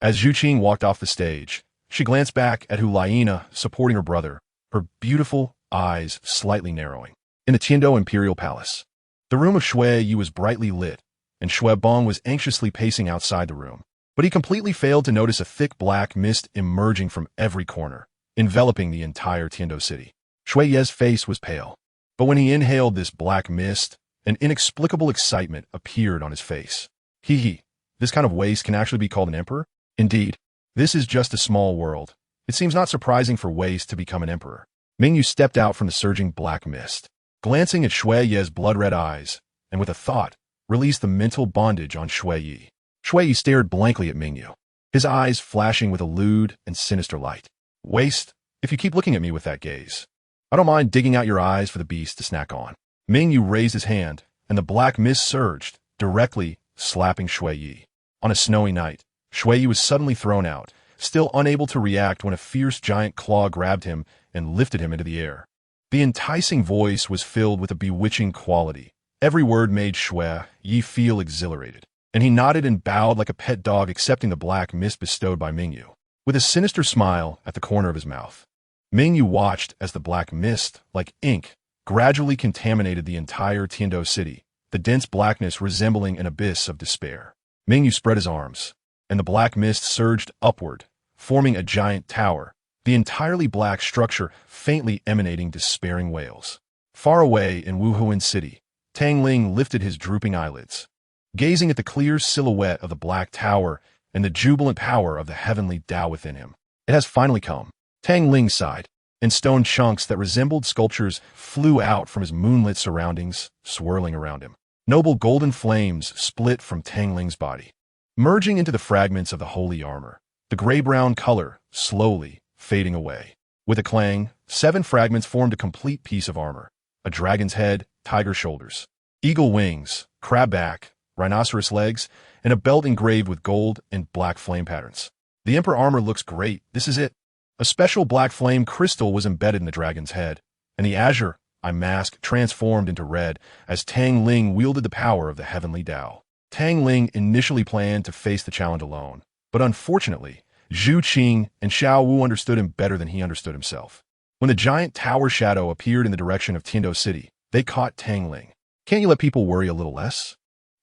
As Zhu Qing walked off the stage, she glanced back at Hulaina supporting her brother, her beautiful eyes slightly narrowing. In the Tiando Imperial Palace, the room of Shui Yu was brightly lit, and Shui Bong was anxiously pacing outside the room. But he completely failed to notice a thick black mist emerging from every corner, enveloping the entire Tiando city. Shui Ye's face was pale, but when he inhaled this black mist, an inexplicable excitement appeared on his face. Hee, this kind of waste can actually be called an emperor? Indeed, this is just a small world. It seems not surprising for waste to become an emperor. Mingyu stepped out from the surging black mist, glancing at Shui Ye's blood-red eyes, and with a thought, released the mental bondage on Shui Yi. Shui Yi stared blankly at Mingyu, his eyes flashing with a lewd and sinister light. Waste, if you keep looking at me with that gaze. I don't mind digging out your eyes for the beast to snack on. Mingyu raised his hand, and the black mist surged, directly slapping Shui Yi. On a snowy night, Shui Yi was suddenly thrown out, still unable to react when a fierce giant claw grabbed him and lifted him into the air. The enticing voice was filled with a bewitching quality. Every word made Shui Yi feel exhilarated, and he nodded and bowed like a pet dog accepting the black mist bestowed by Mingyu, with a sinister smile at the corner of his mouth. Mingyu watched as the black mist, like ink, gradually contaminated the entire Tiando city, the dense blackness resembling an abyss of despair. Mingyu spread his arms, and the black mist surged upward, forming a giant tower, the entirely black structure faintly emanating despairing wails. Far away in Wuhuan City, Tang Ling lifted his drooping eyelids, gazing at the clear silhouette of the black tower and the jubilant power of the heavenly Tao within him. It has finally come. Tang Ling sighed, and stone chunks that resembled sculptures flew out from his moonlit surroundings, swirling around him. Noble golden flames split from Tang Ling's body, merging into the fragments of the holy armor, the gray-brown color slowly fading away. With a clang, 7 fragments formed a complete piece of armor: a dragon's head, tiger shoulders, eagle wings, crab back, rhinoceros legs, and a belt engraved with gold and black flame patterns. The Emperor armor looks great. This is it. A special black flame crystal was embedded in the dragon's head, and the azure eye mask transformed into red as Tang Ling wielded the power of the heavenly Tao. Tang Ling initially planned to face the challenge alone, but unfortunately, Zhu Qing and Xiao Wu understood him better than he understood himself. When the giant tower shadow appeared in the direction of Tiando City, they caught Tang Ling. Can't you let people worry a little less?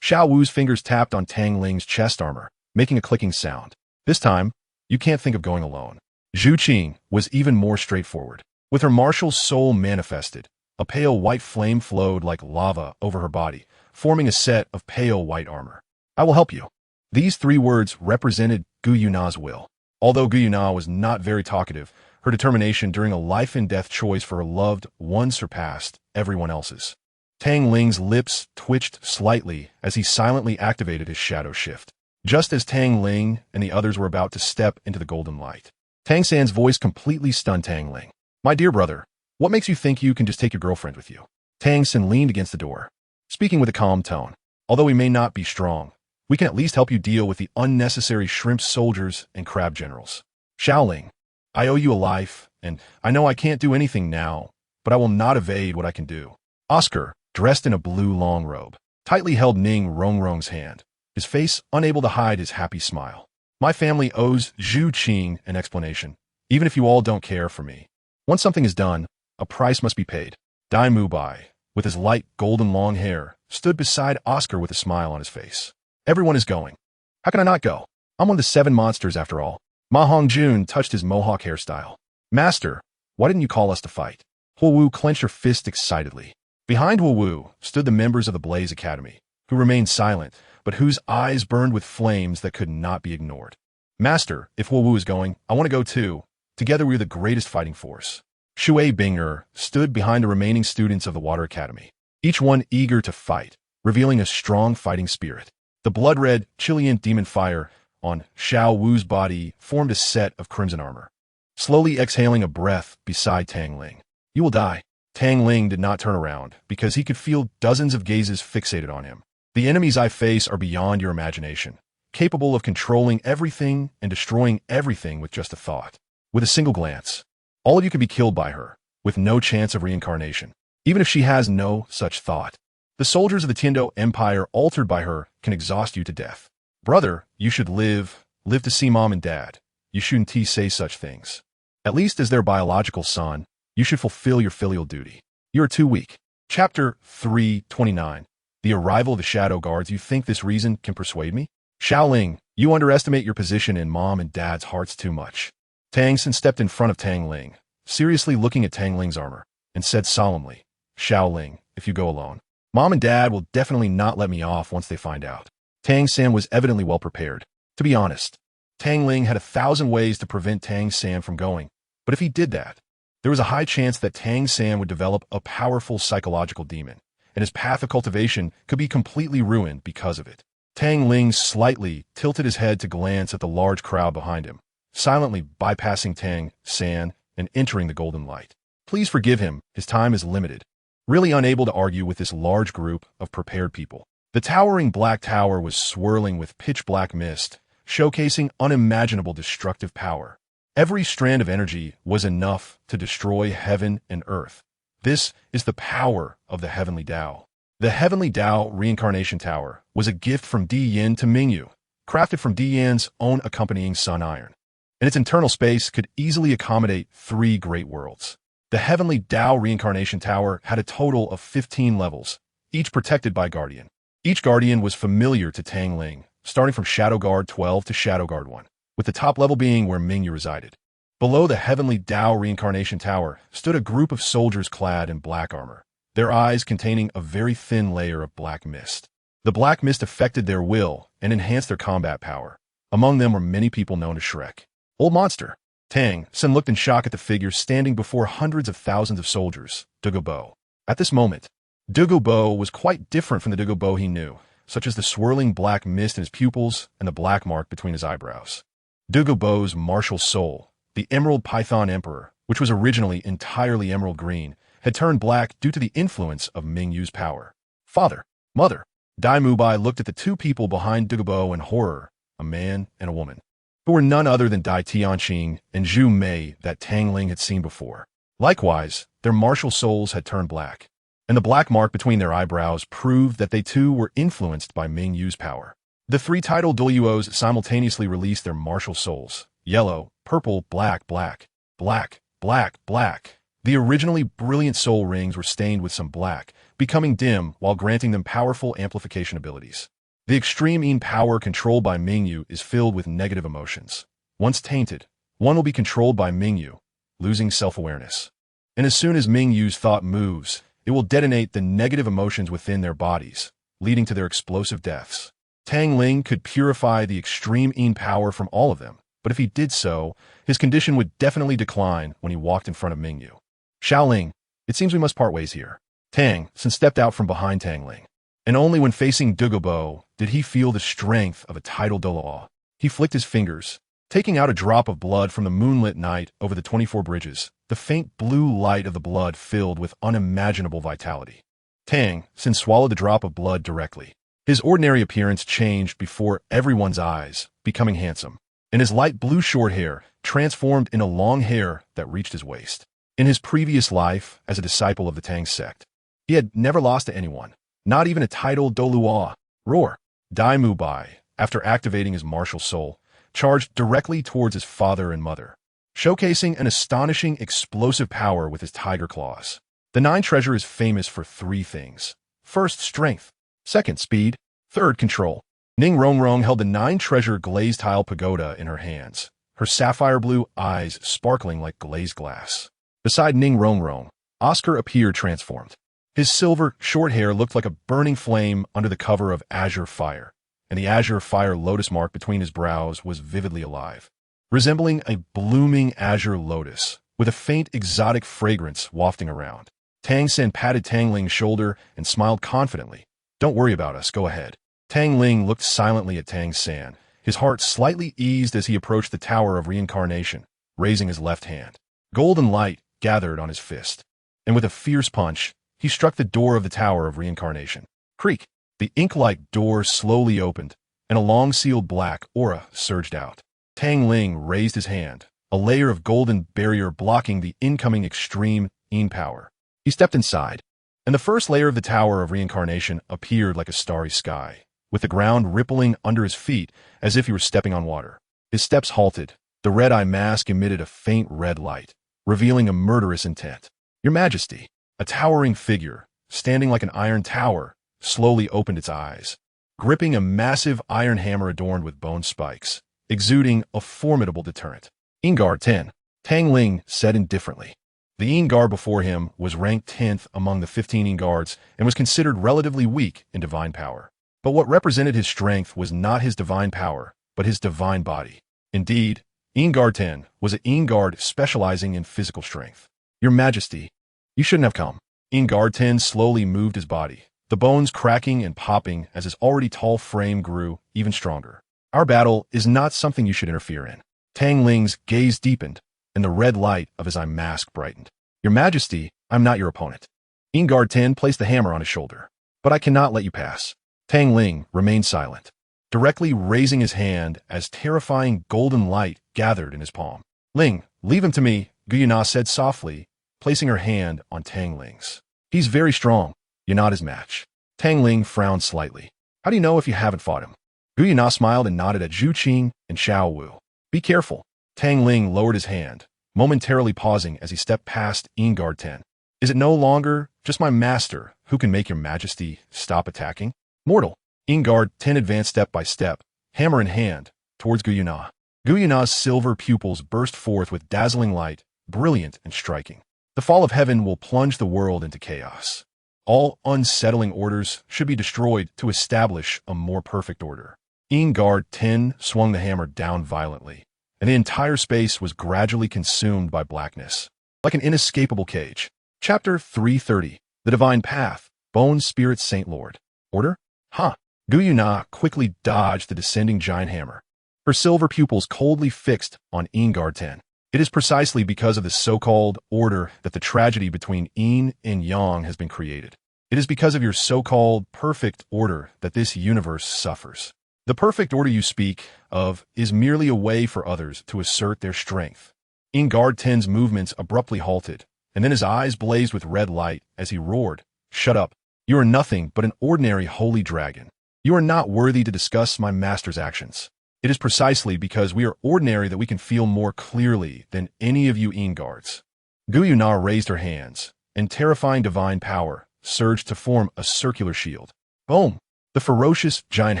Xiao Wu's fingers tapped on Tang Ling's chest armor, making a clicking sound. This time, you can't think of going alone. Zhu Qing was even more straightforward. With her martial soul manifested, a pale white flame flowed like lava over her body, forming a set of pale white armor. I will help you. These 3 words represented Gu Yuna's will. Although Gu Yuna was not very talkative, her determination during a life-and-death choice for her loved one surpassed everyone else's. Tang Ling's lips twitched slightly as he silently activated his shadow shift. Just as Tang Ling and the others were about to step into the golden light, Tang San's voice completely stunned Tang Ling. My dear brother, what makes you think you can just take your girlfriend with you? Tang San leaned against the door, speaking with a calm tone. Although we may not be strong, we can at least help you deal with the unnecessary shrimp soldiers and crab generals. Xiaoling, I owe you a life, and I know I can't do anything now, but I will not evade what I can do. Oscar, dressed in a blue long robe, tightly held Ning Rongrong's hand, his face unable to hide his happy smile. My family owes Zhu Qing an explanation, even if you all don't care for me. Once something is done, a price must be paid. Dai Mubai, with his light golden long hair, stood beside Oscar with a smile on his face. Everyone is going. How can I not go? I'm one of the 7 monsters after all. Ma Hongjun touched his mohawk hairstyle. Master, why didn't you call us to fight? Huowu clenched her fist excitedly. Behind Huowu stood the members of the Blaze Academy, who remained silent, but whose eyes burned with flames that could not be ignored. Master, if Huowu is going, I want to go too. Together we are the greatest fighting force. Shui Binger stood behind the remaining students of the Water Academy, each one eager to fight, revealing a strong fighting spirit. The blood-red Chilean demon fire on Xiao Wu's body formed a set of crimson armor, slowly exhaling a breath beside Tang Ling. You will die. Tang Ling did not turn around because he could feel dozens of gazes fixated on him. The enemies I face are beyond your imagination, capable of controlling everything and destroying everything with just a thought. With a single glance, all of you can be killed by her, with no chance of reincarnation, even if she has no such thought. The soldiers of the Tiando Empire altered by her can exhaust you to death. Brother, you should live to see mom and dad. You shouldn't say such things. At least as their biological son, you should fulfill your filial duty. You are too weak. Chapter 329. The arrival of the Shadow Guards. You think this reason can persuade me? Xiaoling, you underestimate your position in mom and dad's hearts too much. Tang San stepped in front of Tang Ling, seriously looking at Tang Ling's armor, and said solemnly, Xiaoling, if you go alone, mom and dad will definitely not let me off once they find out. Tang San was evidently well prepared. To be honest, Tang Ling had 1,000 ways to prevent Tang San from going, but if he did that, there was a high chance that Tang San would develop a powerful psychological demon, and his path of cultivation could be completely ruined because of it. Tang Ling slightly tilted his head to glance at the large crowd behind him, silently bypassing Tang San and entering the golden light. Please forgive him, his time is limited. Really unable to argue with this large group of prepared people. The towering black tower was swirling with pitch-black mist, showcasing unimaginable destructive power. Every strand of energy was enough to destroy heaven and earth. This is the power of the Heavenly Tao. The Heavenly Tao Reincarnation Tower was a gift from Di Yin to Mingyu, crafted from Di Yin's own accompanying sun iron. and its internal space could easily accommodate 3 great worlds. The heavenly Dao reincarnation tower had a total of 15 levels, each protected by Guardian. Each Guardian was familiar to Tang Ling, starting from Shadow Guard 12 to Shadow Guard 1, with the top level being where Mingyu resided. Below the heavenly Dao reincarnation tower stood a group of soldiers clad in black armor, their eyes containing a very thin layer of black mist. The black mist affected their will and enhanced their combat power. Among them were many people known as Shrek. Old monster. Tang Sen looked in shock at the figure standing before hundreds of thousands of soldiers, Douluo. At this moment, Douluo was quite different from the Douluo he knew, such as the swirling black mist in his pupils and the black mark between his eyebrows. Douluo's martial soul, the Emerald Python Emperor, which was originally entirely emerald green, had turned black due to the influence of Mingyu's power. Father, mother. Dai Mubai looked at the 2 people behind Douluo in horror, a man and a woman, who were none other than Dai Tianqing and Zhu Mei that Tang Ling had seen before. Likewise, their martial souls had turned black, and the black mark between their eyebrows proved that they too were influenced by Mingyu's power. The 3 titled Douluos simultaneously released their martial souls: yellow, purple, black, black, black, black, black. The originally brilliant soul rings were stained with some black, becoming dim while granting them powerful amplification abilities. The extreme Yin power controlled by Mingyu is filled with negative emotions. Once tainted, one will be controlled by Mingyu, losing self-awareness. And as soon as Mingyu's thought moves, it will detonate the negative emotions within their bodies, leading to their explosive deaths. Tang Ling could purify the extreme Yin power from all of them, but if he did so, his condition would definitely decline when he walked in front of Mingyu. Xiaoling, it seems we must part ways here. Tang Sen stepped out from behind Tang Ling, and only when facing Douluo did he feel the strength of a tidal Douluo. He flicked his fingers, taking out a drop of blood from the moonlit night over the 24 bridges. The faint blue light of the blood filled with unimaginable vitality. Tang Sen swallowed the drop of blood directly. His ordinary appearance changed before everyone's eyes, becoming handsome, and his light blue short hair transformed into long hair that reached his waist. In his previous life as a disciple of the Tang sect, he had never lost to anyone, not even a titled Douluo. Roar! Dai Mubai, after activating his martial soul, charged directly towards his father and mother, showcasing an astonishing explosive power with his tiger claws. The 9 treasure is famous for 3 things. First, strength. Second, speed. Third, control. Ning Rongrong held the 9 treasure glazed tile pagoda in her hands, her sapphire blue eyes sparkling like glazed glass. Beside Ning Rongrong, Oscar appeared transformed. His silver, short hair looked like a burning flame under the cover of azure fire, and the azure fire lotus mark between his brows was vividly alive, resembling a blooming azure lotus, with a faint exotic fragrance wafting around. Tang Sen patted Tang Ling's shoulder and smiled confidently. Don't worry about us, go ahead. Tang Ling looked silently at Tang San, his heart slightly eased as he approached the Tower of Reincarnation, raising his left hand. Golden light gathered on his fist, and with a fierce punch, he struck the door of the Tower of Reincarnation. Creak! The ink-like door slowly opened, and a long-sealed black aura surged out. Tang Ling raised his hand, a layer of golden barrier blocking the incoming extreme Yin power. He stepped inside, and the first layer of the Tower of Reincarnation appeared like a starry sky, with the ground rippling under his feet as if he were stepping on water. His steps halted. The red-eye mask emitted a faint red light, revealing a murderous intent. Your Majesty, a towering figure, standing like an iron tower, slowly opened its eyes, gripping a massive iron hammer adorned with bone spikes, exuding a formidable deterrent. Ingar 10, Tang Ling said indifferently. The Ingar before him was ranked 10th among the 15 Ingars and was considered relatively weak in divine power. But what represented his strength was not his divine power, but his divine body. Indeed, Ingar 10 was an Ingard specializing in physical strength. Your Majesty, you shouldn't have come. Ingar 10 slowly moved his body, the bones cracking and popping as his already tall frame grew even stronger. Our battle is not something you should interfere in. Tang Ling's gaze deepened, and the red light of his eye mask brightened. Your Majesty, I'm not your opponent. Ingar 10 placed the hammer on his shoulder. But I cannot let you pass. Tang Ling remained silent, directly raising his hand as terrifying golden light gathered in his palm. Ling, leave him to me, Guyana said softly, placing her hand on Tang Ling's. He's very strong. You're not his match. Tang Ling frowned slightly. How do you know if you haven't fought him? Guyana smiled and nodded at Zhu Qing and Xiao Wu. Be careful. Tang Ling lowered his hand, momentarily pausing as he stepped past EggTang. Is it no longer just my master who can make your majesty stop attacking? Mortal. EggTang advanced step by step, hammer in hand, towards Guyuna. Guyuna's silver pupils burst forth with dazzling light, brilliant and striking. The fall of heaven will plunge the world into chaos. All unsettling orders should be destroyed to establish a more perfect order. EggTang swung the hammer down violently, and the entire space was gradually consumed by blackness, like an inescapable cage. Chapter 330. The Divine Path. Bone Spirit Saint Lord. Order? Huh. Guyuna quickly dodged the descending giant hammer, her silver pupils coldly fixed on EggTang. It is precisely because of this so-called order that the tragedy between yin and yang has been created. It is because of your so-called perfect order that this universe suffers. The perfect order you speak of is merely a way for others to assert their strength. EggTang's movements abruptly halted, and then his eyes blazed with red light as he roared, "Shut up! You are nothing but an ordinary holy dragon. You are not worthy to discuss my master's actions. It is precisely because we are ordinary that we can feel more clearly than any of you Engards." Guyuna raised her hands, and terrifying divine power surged to form a circular shield. Boom! The ferocious giant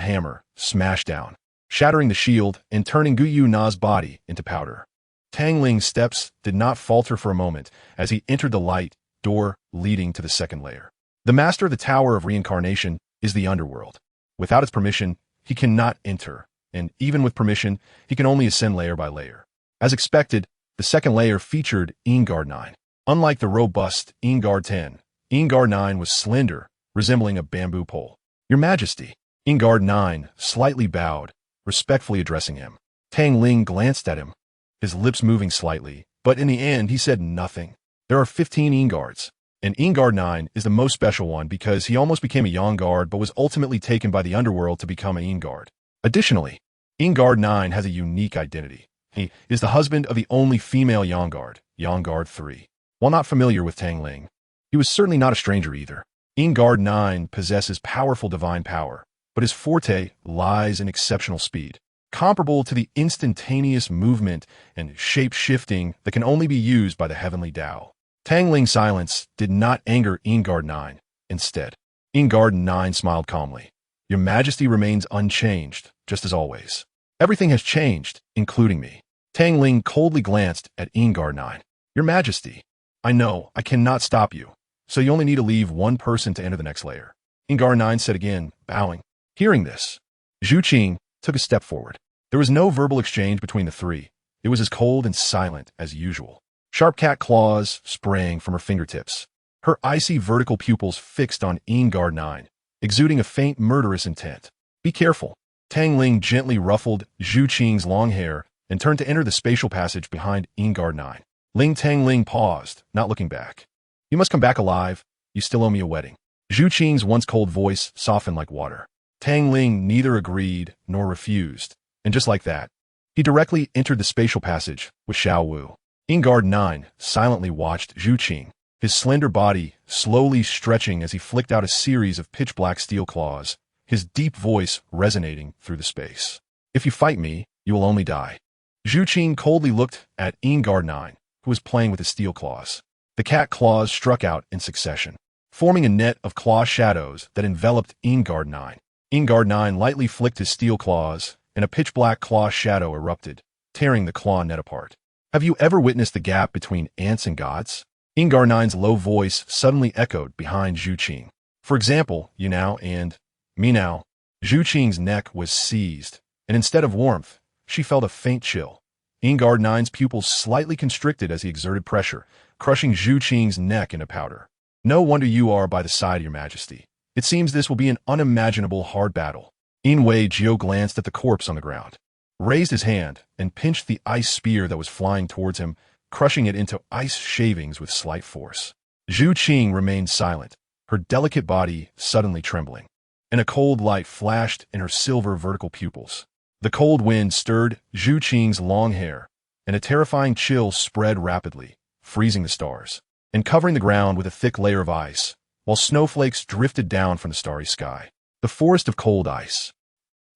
hammer smashed down, shattering the shield and turning Guyuna's body into powder. Tang Ling's steps did not falter for a moment as he entered the light door leading to the second layer. The master of the Tower of Reincarnation is the underworld. Without its permission, he cannot enter, and even with permission, he can only ascend layer by layer. As expected, the second layer featured EggTang. Unlike the robust EggTang, EggTang was slender, resembling a bamboo pole. "Your Majesty." EggTang slightly bowed, respectfully addressing him. Tang Ling glanced at him, his lips moving slightly, but in the end he said nothing. There are 15 Engards, and EggTang is the most special one because he almost became a Yongard but was ultimately taken by the underworld to become an Enggard. Additionally, EggTang has a unique identity. He is the husband of the only female Yongard, Yongard 3. While not familiar with Tang Ling, he was certainly not a stranger either. EggTang possesses powerful divine power, but his forte lies in exceptional speed, comparable to the instantaneous movement and shape-shifting that can only be used by the heavenly Tao. Tang Ling's silence did not anger EggTang. Instead, EggTang smiled calmly. "Your Majesty remains unchanged, just as always. Everything has changed, including me." Tang Ling coldly glanced at EggTang. "Your Majesty, I know I cannot stop you, so you only need to leave one person to enter the next layer." EggTang said again, bowing. Hearing this, Zhu Qing took a step forward. There was no verbal exchange between the three. It was as cold and silent as usual. Sharp cat claws sprang from her fingertips, her icy vertical pupils fixed on EggTang, exuding a faint murderous intent. "Be careful." Tang Ling gently ruffled Zhu Qing's long hair and turned to enter the spatial passage behind EggTang. Tang Ling paused, not looking back. "You must come back alive. You still owe me a wedding." Zhu Qing's once cold voice softened like water. Tang Ling neither agreed nor refused, and just like that, he directly entered the spatial passage with Xiao Wu. EggTang silently watched Zhu Qing, his slender body slowly stretching as he flicked out a series of pitch-black steel claws, his deep voice resonating through the space. "If you fight me, you will only die." Zhu Qing coldly looked at EggTang, who was playing with his steel claws. The cat claws struck out in succession, forming a net of claw shadows that enveloped EggTang. EggTang lightly flicked his steel claws, and a pitch-black claw shadow erupted, tearing the claw net apart. "Have you ever witnessed the gap between ants and gods?" EggTang's low voice suddenly echoed behind Zhu Qing. "For example, you now and me now." Zhu Qing's neck was seized, and instead of warmth, she felt a faint chill. EggTang's pupils slightly constricted as he exerted pressure, crushing Zhu Qing's neck into powder. "No wonder you are by the side of your Majesty. It seems this will be an unimaginable hard battle." Jio glanced at the corpse on the ground, raised his hand, and pinched the ice spear that was flying towards him, crushing it into ice shavings with slight force. Zhu Qing remained silent, her delicate body suddenly trembling, and a cold light flashed in her silver vertical pupils. The cold wind stirred Zhu Qing's long hair, and a terrifying chill spread rapidly, freezing the stars, and covering the ground with a thick layer of ice, while snowflakes drifted down from the starry sky. The forest of cold ice.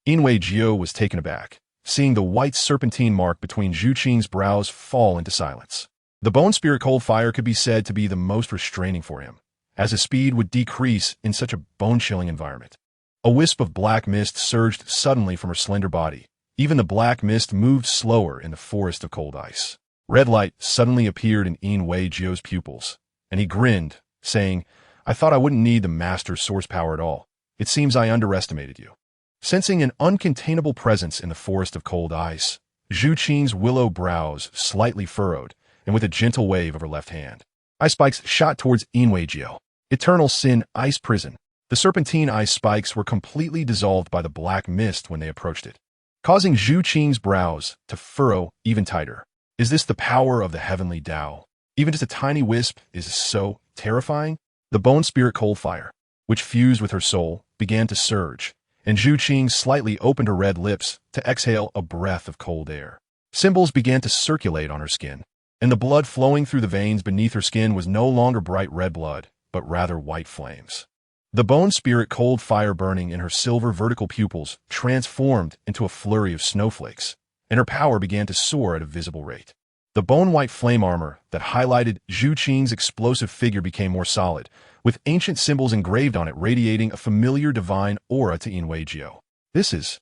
Jio was taken aback, seeing the white serpentine mark between Zhu Qing's brows fall into silence. The bone spirit cold fire could be said to be the most restraining for him, as his speed would decrease in such a bone-chilling environment. A wisp of black mist surged suddenly from her slender body. Even the black mist moved slower in the forest of cold ice. Red light suddenly appeared in Yin Wei Jio's pupils, and he grinned, saying, "I thought I wouldn't need the master's source power at all. It seems I underestimated you." Sensing an uncontainable presence in the forest of cold ice, Zhu Qing's willow brows slightly furrowed, and with a gentle wave of her left hand, ice spikes shot towards Yin Wei Jio. Eternal Sin Ice Prison. The serpentine ice spikes were completely dissolved by the black mist when they approached it, causing Zhu Qing's brows to furrow even tighter. Is this the power of the heavenly Tao? Even just a tiny wisp is so terrifying? The bone spirit cold fire, which fused with her soul, began to surge, and Zhu Qing slightly opened her red lips to exhale a breath of cold air. Symbols began to circulate on her skin, and the blood flowing through the veins beneath her skin was no longer bright red blood, but rather white flames. The bone spirit cold fire burning in her silver vertical pupils transformed into a flurry of snowflakes, and her power began to soar at a visible rate. The bone-white flame armor that highlighted Zhu Qing's explosive figure became more solid, with ancient symbols engraved on it radiating a familiar divine aura to Yin Wei Jio. This is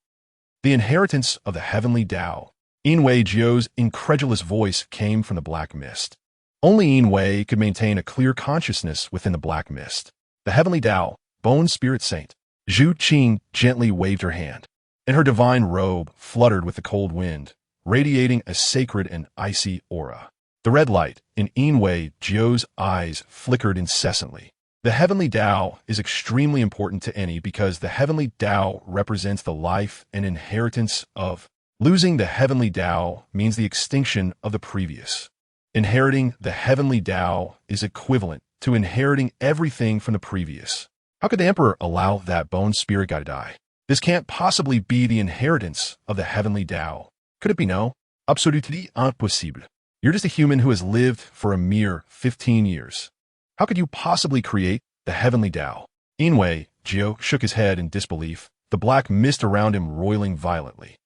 the inheritance of the heavenly Tao. Yin Wei Jio's incredulous voice came from the black mist. Only Yin Wei could maintain a clear consciousness within the black mist. The heavenly Tao, bone spirit saint. Zhu Qing gently waved her hand, and her divine robe fluttered with the cold wind, radiating a sacred and icy aura. The red light in Yin Wei Jio's eyes flickered incessantly. The heavenly Tao is extremely important to any because the heavenly Tao represents the life and inheritance of. Losing the heavenly Tao means the extinction of the previous. Inheriting the heavenly Tao is equivalent to inheriting everything from the previous. How could the emperor allow that bone spirit guy to die? This can't possibly be the inheritance of the heavenly Tao. Could it be no? Absolument impossible. You're just a human who has lived for a mere 15 years. How could you possibly create the heavenly Tao? Yin Wei Jio shook his head in disbelief, the black mist around him roiling violently.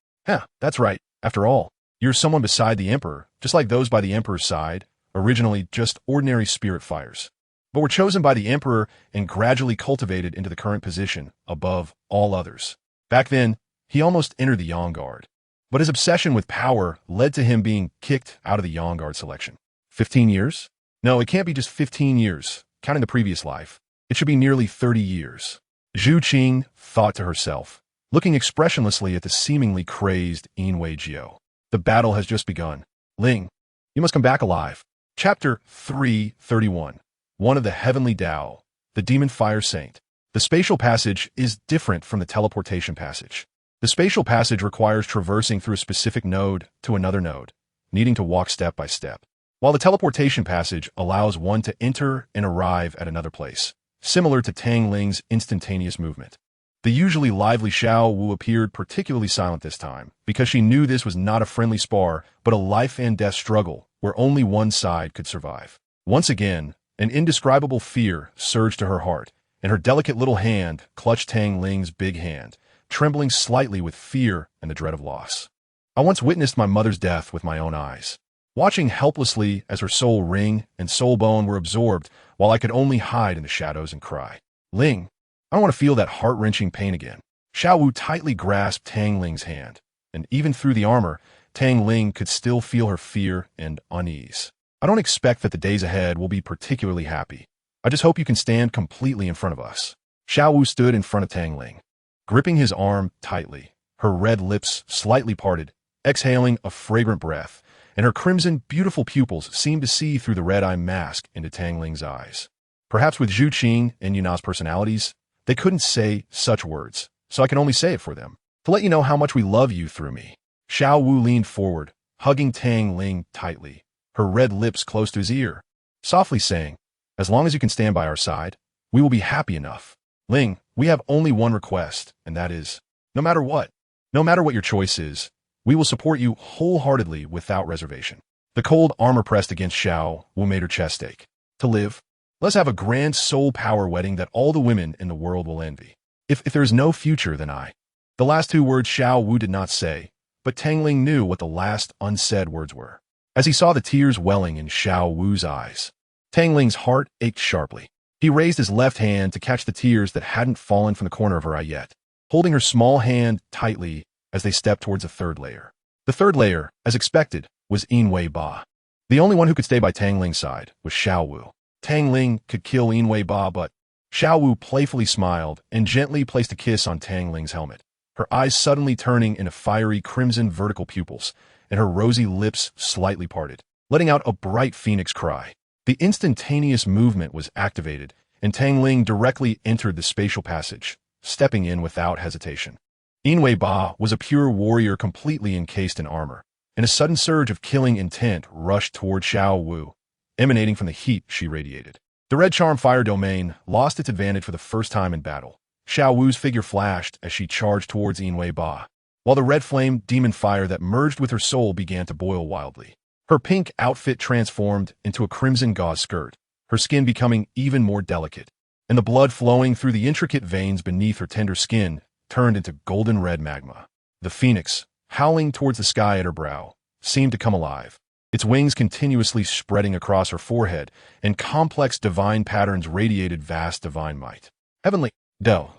That's right. After all, you're someone beside the emperor, just like those by the emperor's side, originally just ordinary spirit fires, but were chosen by the emperor and gradually cultivated into the current position above all others. Back then, he almost entered the Yang Guard, but his obsession with power led to him being kicked out of the Yang Guard selection. 15 years? No, it can't be just 15 years, counting the previous life. It should be nearly 30 years. Zhu Qing thought to herself, looking expressionlessly at the seemingly crazed Yin Wei Jio. The battle has just begun. Ling, you must come back alive. Chapter 331. One of the Heavenly Tao, the Demon Fire Saint. The spatial passage is different from the teleportation passage. The spatial passage requires traversing through a specific node to another node, needing to walk step by step, while the teleportation passage allows one to enter and arrive at another place, similar to Tang Ling's instantaneous movement. The usually lively Xiao Wu appeared particularly silent this time, because she knew this was not a friendly spar, but a life and death struggle where only one side could survive. Once again, an indescribable fear surged to her heart, and her delicate little hand clutched Tang Ling's big hand, trembling slightly with fear and the dread of loss. I once witnessed my mother's death with my own eyes, watching helplessly as her soul ring and soul bone were absorbed, while I could only hide in the shadows and cry. Ling, I don't want to feel that heart-wrenching pain again. Xiao Wu tightly grasped Tang Ling's hand, and even through the armor, Tang Ling could still feel her fear and unease. I don't expect that the days ahead will be particularly happy. I just hope you can stand completely in front of us. Xiao Wu stood in front of Tang Ling, gripping his arm tightly, her red lips slightly parted, exhaling a fragrant breath, and her crimson, beautiful pupils seemed to see through the red-eye mask into Tang Ling's eyes. Perhaps with Zhu Qing and Yuna's personalities, they couldn't say such words, so I can only say it for them, to let you know how much we love you through me. Xiao Wu leaned forward, hugging Tang Ling tightly, her red lips close to his ear, softly saying, as long as you can stand by our side, we will be happy enough. Ling, we have only one request, and that is, no matter what your choice is, we will support you wholeheartedly without reservation. The cold armor pressed against Xiao Wu made her chest ache. To live, let's have a grand soul power wedding that all the women in the world will envy. If there is no future, then I. The last two words Xiao Wu did not say, but Tang Ling knew what the last unsaid words were. As he saw the tears welling in Xiao Wu's eyes, Tang Ling's heart ached sharply. He raised his left hand to catch the tears that hadn't fallen from the corner of her eye yet, holding her small hand tightly as they stepped towards the third layer. The third layer, as expected, was Yin Ba. The only one who could stay by Tang Ling's side was Xiao Wu. Tang Ling could kill Yin Ba, but Xiao Wu playfully smiled and gently placed a kiss on Tang Ling's helmet, her eyes suddenly turning into fiery crimson vertical pupils, and her rosy lips slightly parted, letting out a bright phoenix cry. The instantaneous movement was activated, and Tang Ling directly entered the spatial passage, stepping in without hesitation. Yin Ba was a pure warrior completely encased in armor, and a sudden surge of killing intent rushed toward Xiao Wu, emanating from the heat she radiated. The red charm fire domain lost its advantage for the first time in battle. Xiao Wu's figure flashed as she charged towards Yin Ba, while the red flame demon fire that merged with her soul began to boil wildly. Her pink outfit transformed into a crimson gauze skirt, her skin becoming even more delicate, and the blood flowing through the intricate veins beneath her tender skin turned into golden red magma. The phoenix, howling towards the sky at her brow, seemed to come alive, its wings continuously spreading across her forehead, and complex divine patterns radiated vast divine might. Heavenly Del.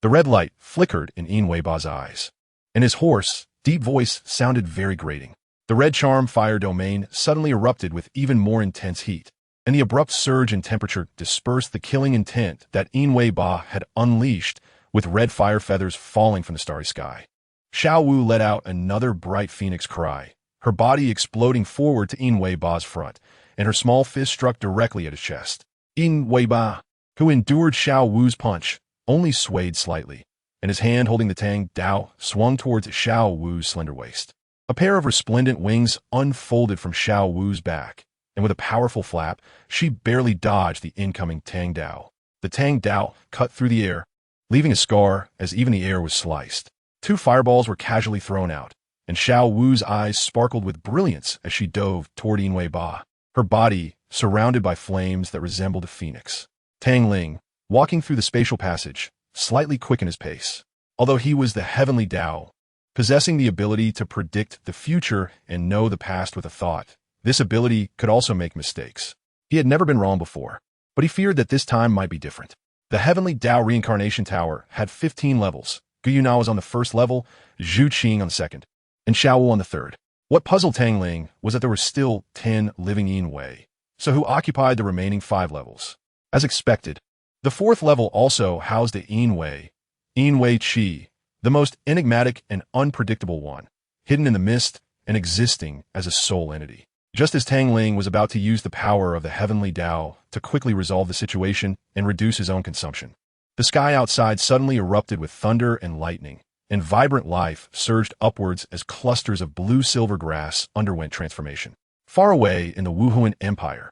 The red light flickered in Yin Ba's eyes, and his hoarse, deep voice sounded very grating. The red charm fire domain suddenly erupted with even more intense heat, and the abrupt surge in temperature dispersed the killing intent that Yin Ba had unleashed, with red fire feathers falling from the starry sky. Xiao Wu let out another bright phoenix cry, her body exploding forward to Yin Ba's front, and her small fist struck directly at his chest. Yin Ba, who endured Xiao Wu's punch, only swayed slightly, and his hand holding the Tang Dao swung towards Xiao Wu's slender waist. A pair of resplendent wings unfolded from Xiao Wu's back, and with a powerful flap, she barely dodged the incoming Tang Dao. The Tang Dao cut through the air, leaving a scar as even the air was sliced. Two fireballs were casually thrown out, and Xiao Wu's eyes sparkled with brilliance as she dove toward Yin Ba, her body surrounded by flames that resembled a phoenix. Tang Ling, walking through the spatial passage, slightly quickened his pace. Although he was the heavenly Dao, possessing the ability to predict the future and know the past with a thought, this ability could also make mistakes. He had never been wrong before, but he feared that this time might be different. The heavenly Dao reincarnation tower had 15 levels. Gu Yunao was on the first level, Zhu Qing on the second, and Xiao Wu on the third. What puzzled Tang Ling was that there were still 10 living Yin Wei, so who occupied the remaining 5 levels. As expected, the fourth level also housed the Yin Wei Qi, the most enigmatic and unpredictable one, hidden in the mist and existing as a sole entity. Just as Tang Ling was about to use the power of the heavenly Dao to quickly resolve the situation and reduce his own consumption, the sky outside suddenly erupted with thunder and lightning, and vibrant life surged upwards as clusters of blue-silver grass underwent transformation. Far away in the Wuhuan Empire,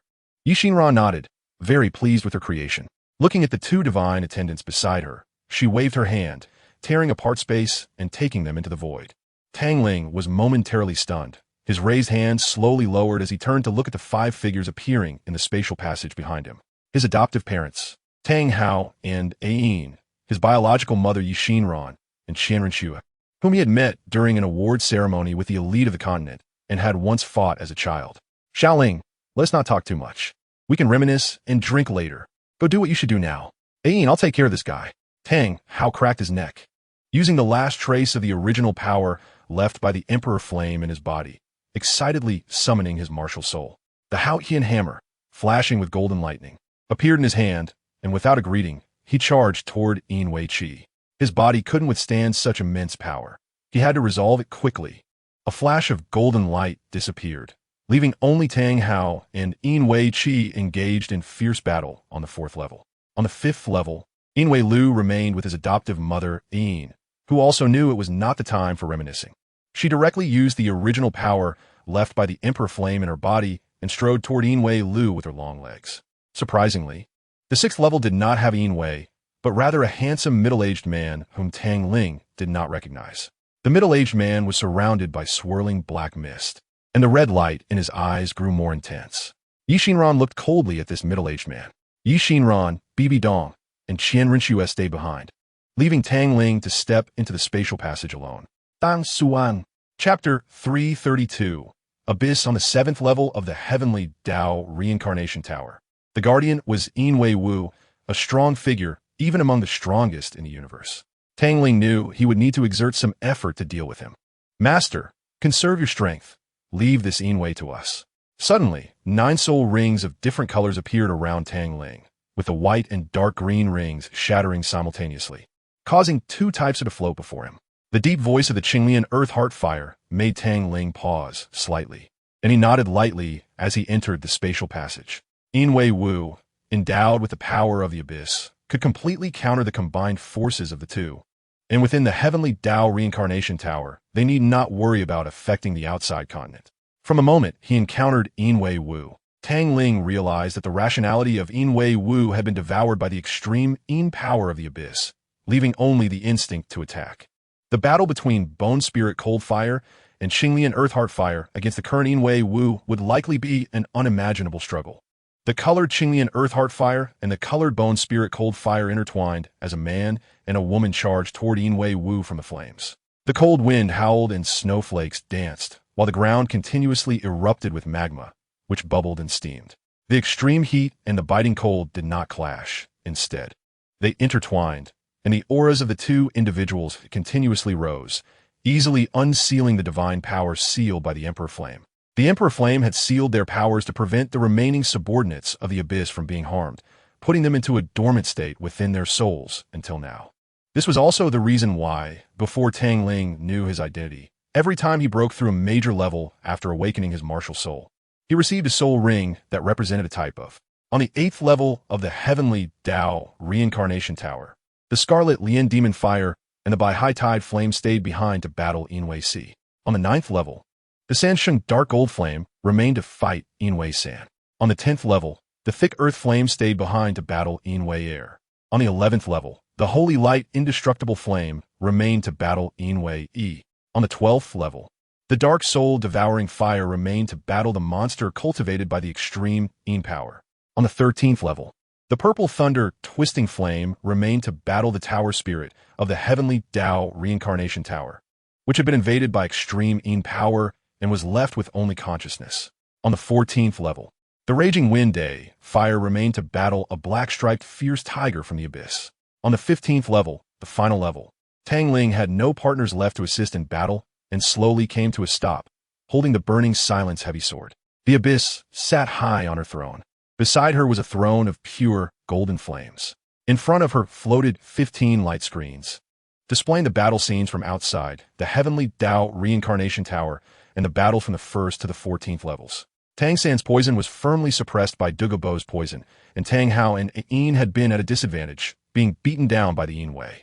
Yixinran nodded, very pleased with her creation. Looking at the two divine attendants beside her, she waved her hand, tearing apart space and taking them into the void. Tang Ling was momentarily stunned. His raised hand slowly lowered as he turned to look at the 5 figures appearing in the spatial passage behind him. His adoptive parents, Tang Hao and Ayin, his biological mother Yixinran, and Qian Renxue, whom he had met during an award ceremony with the elite of the continent and had once fought as a child. Xiaoling, let's not talk too much. We can reminisce and drink later. Go do what you should do now. Ayin, I'll take care of this guy. Tang Hao cracked his neck, using the last trace of the original power left by the Emperor Flame in his body, excitedly summoning his martial soul. The Haotian hammer, flashing with golden lightning, appeared in his hand, and without a greeting, he charged toward Yin Qi. His body couldn't withstand such immense power. He had to resolve it quickly. A flash of golden light disappeared, leaving only Tang Hao and Yin Qi engaged in fierce battle on the 4th level. On the 5th level, Yin Lu remained with his adoptive mother, Yin, who also knew it was not the time for reminiscing. She directly used the original power left by the Emperor Flame in her body and strode toward Yin Lu with her long legs. Surprisingly, the 6th level did not have Yin Wei, but rather a handsome middle-aged man whom Tang Ling did not recognize. The middle-aged man was surrounded by swirling black mist, and the red light in his eyes grew more intense. Yixinran looked coldly at this middle-aged man. Yixinran, Bibi Dong, and Qian Renxue stayed behind, leaving Tang Ling to step into the spatial passage alone. Dang Suan, Chapter 332. Abyss on the 7th level of the Heavenly Tao Reincarnation Tower. The Guardian was Yinwei Wu, a strong figure, even among the strongest in the universe. Tang Ling knew he would need to exert some effort to deal with him. Master, conserve your strength. Leave this Yinwei to us. Suddenly, 9 soul rings of different colors appeared around Tang Ling, with the white and dark green rings shattering simultaneously, causing 2 types to float before him. The deep voice of the Qinglian Earth Heart Fire made Tang Ling pause slightly, and he nodded lightly as he entered the spatial passage. Yinwei Wu, endowed with the power of the Abyss, could completely counter the combined forces of the two. And within the Heavenly Tao Reincarnation Tower, they need not worry about affecting the outside continent. From the moment he encountered Yinwei Wu, Tang Ling realized that the rationality of Yinwei Wu had been devoured by the extreme Yin power of the Abyss, leaving only the instinct to attack. The battle between Bone Spirit Cold Fire and Qinglian Earth Heart Fire against the current Yinwei Wu would likely be an unimaginable struggle. The colored Qinglian Earth Heart Fire and the colored Bone Spirit Cold Fire intertwined as a man and a woman charged toward Yinwei Wu from the flames. The cold wind howled and snowflakes danced, while the ground continuously erupted with magma, which bubbled and steamed. The extreme heat and the biting cold did not clash. Instead, they intertwined, and the auras of the two individuals continuously rose, easily unsealing the divine power sealed by the Emperor Flame. The Emperor Flame had sealed their powers to prevent the remaining subordinates of the Abyss from being harmed, putting them into a dormant state within their souls until now. This was also the reason why, before Tang Ling knew his identity, every time he broke through a major level after awakening his martial soul, he received a soul ring that represented a type of. On the 8th level of the Heavenly Tao Reincarnation Tower, the Scarlet Lian Demon Fire and the Bai High Tide Flame stayed behind to battle Yinwei Si. On the 9th level, the Sansheng Dark Gold Flame remained to fight Yinwei San. On the 10th level, the Thick Earth Flame stayed behind to battle Yinwei Air. On the 11th level, the Holy Light Indestructible Flame remained to battle Yinwei E. On the 12th level, the Dark Soul Devouring Fire remained to battle the monster cultivated by the extreme Yin power. On the 13th level, the Purple Thunder Twisting Flame remained to battle the Tower Spirit of the Heavenly Tao Reincarnation Tower, which had been invaded by extreme Yin power and was left with only consciousness. On the 14th level, the Raging Wind Day Fire remained to battle a black-striped fierce tiger from the Abyss. On the 15th level, the final level, Tang Ling had no partners left to assist in battle and slowly came to a stop, holding the burning silence heavy sword. The Abyss sat high on her throne. Beside her was a throne of pure golden flames. In front of her floated 15 light screens, displaying the battle scenes from outside, the Heavenly Tao Reincarnation Tower, and the battle from the 1st to the 14th levels. Tang San's poison was firmly suppressed by Dugobo's poison, and Tang Hao and Yin had been at a disadvantage, being beaten down by the Yinwei.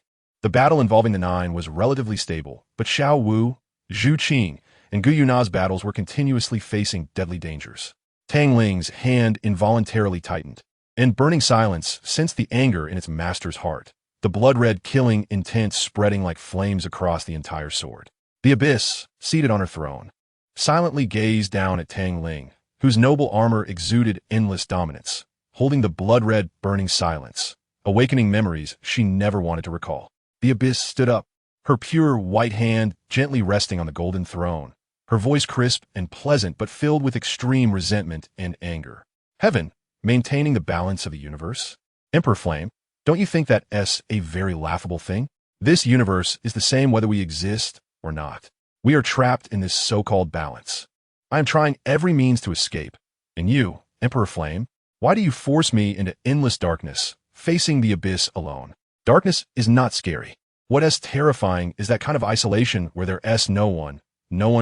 The battle involving the 9 was relatively stable, but Xiao Wu, Zhu Qing, and Gu Yuna's battles were continuously facing deadly dangers. Tang Ling's hand involuntarily tightened, and burning silence sensed the anger in its master's heart, the blood-red killing intent spreading like flames across the entire sword. The Abyss, seated on her throne, silently gazed down at Tang Ling, whose noble armor exuded endless dominance, holding the blood-red burning silence, awakening memories she never wanted to recall. The Abyss stood up, her pure white hand gently resting on the golden throne, her voice crisp and pleasant but filled with extreme resentment and anger. Heaven, maintaining the balance of the universe? Emperor Flame, don't you think that's a very laughable thing? This universe is the same whether we exist or not. We are trapped in this so-called balance. I am trying every means to escape. And you, Emperor Flame, why do you force me into endless darkness, facing the Abyss alone? Darkness is not scary. What is terrifying is that kind of isolation where there's no one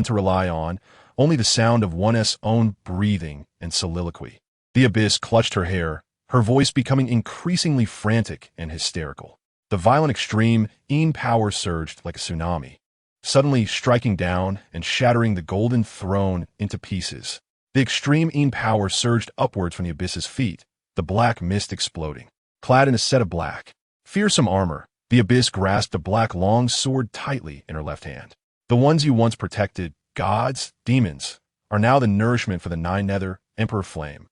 to rely on, only the sound of one's own breathing and soliloquy. The Abyss clutched her hair, her voice becoming increasingly frantic and hysterical. The violent extreme Yin power surged like a tsunami, suddenly striking down and shattering the golden throne into pieces. The extreme Yin power surged upwards from the Abyss's feet, the black mist exploding. Clad in a set of black, fearsome armor, the Abyss grasped a black long sword tightly in her left hand. The ones you once protected, gods, demons, are now the nourishment for the 9 Nether, Emperor Flame.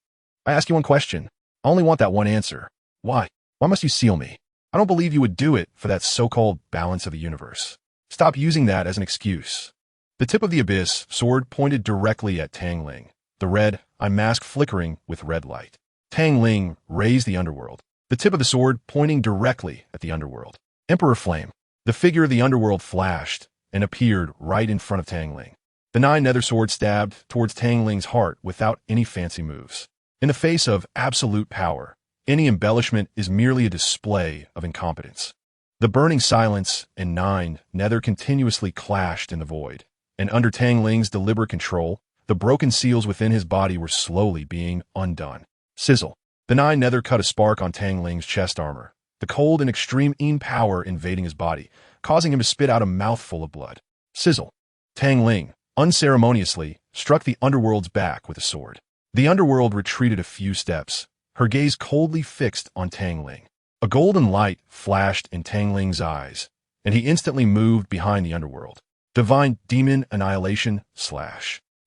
I ask you one question. I only want that one answer. Why? Why must you seal me? I don't believe you would do it for that so-called balance of the universe. Stop using that as an excuse. The tip of the abyss sword pointed directly at Tang Ling, the red eye mask flickering with red light. Tang Ling raised the underworld, the tip of the sword pointing directly at the underworld. Emperor Flame. The figure of the underworld flashed and appeared right in front of Tang Ling. The 9 nether sword stabbed towards Tang Ling's heart without any fancy moves. In the face of absolute power, any embellishment is merely a display of incompetence. The burning silence and 9 nether continuously clashed in the void, and under Tang Ling's deliberate control, the broken seals within his body were slowly being undone. Sizzle. The 9 nether cut a spark on Tang Ling's chest armor, the cold and extreme power invading his body, causing him to spit out a mouthful of blood. Sizzle. Tang Ling, unceremoniously, struck the underworld's back with a sword. The underworld retreated a few steps, her gaze coldly fixed on Tang Ling. A golden light flashed in Tang Ling's eyes, and he instantly moved behind the underworld. Divine Demon Annihilation /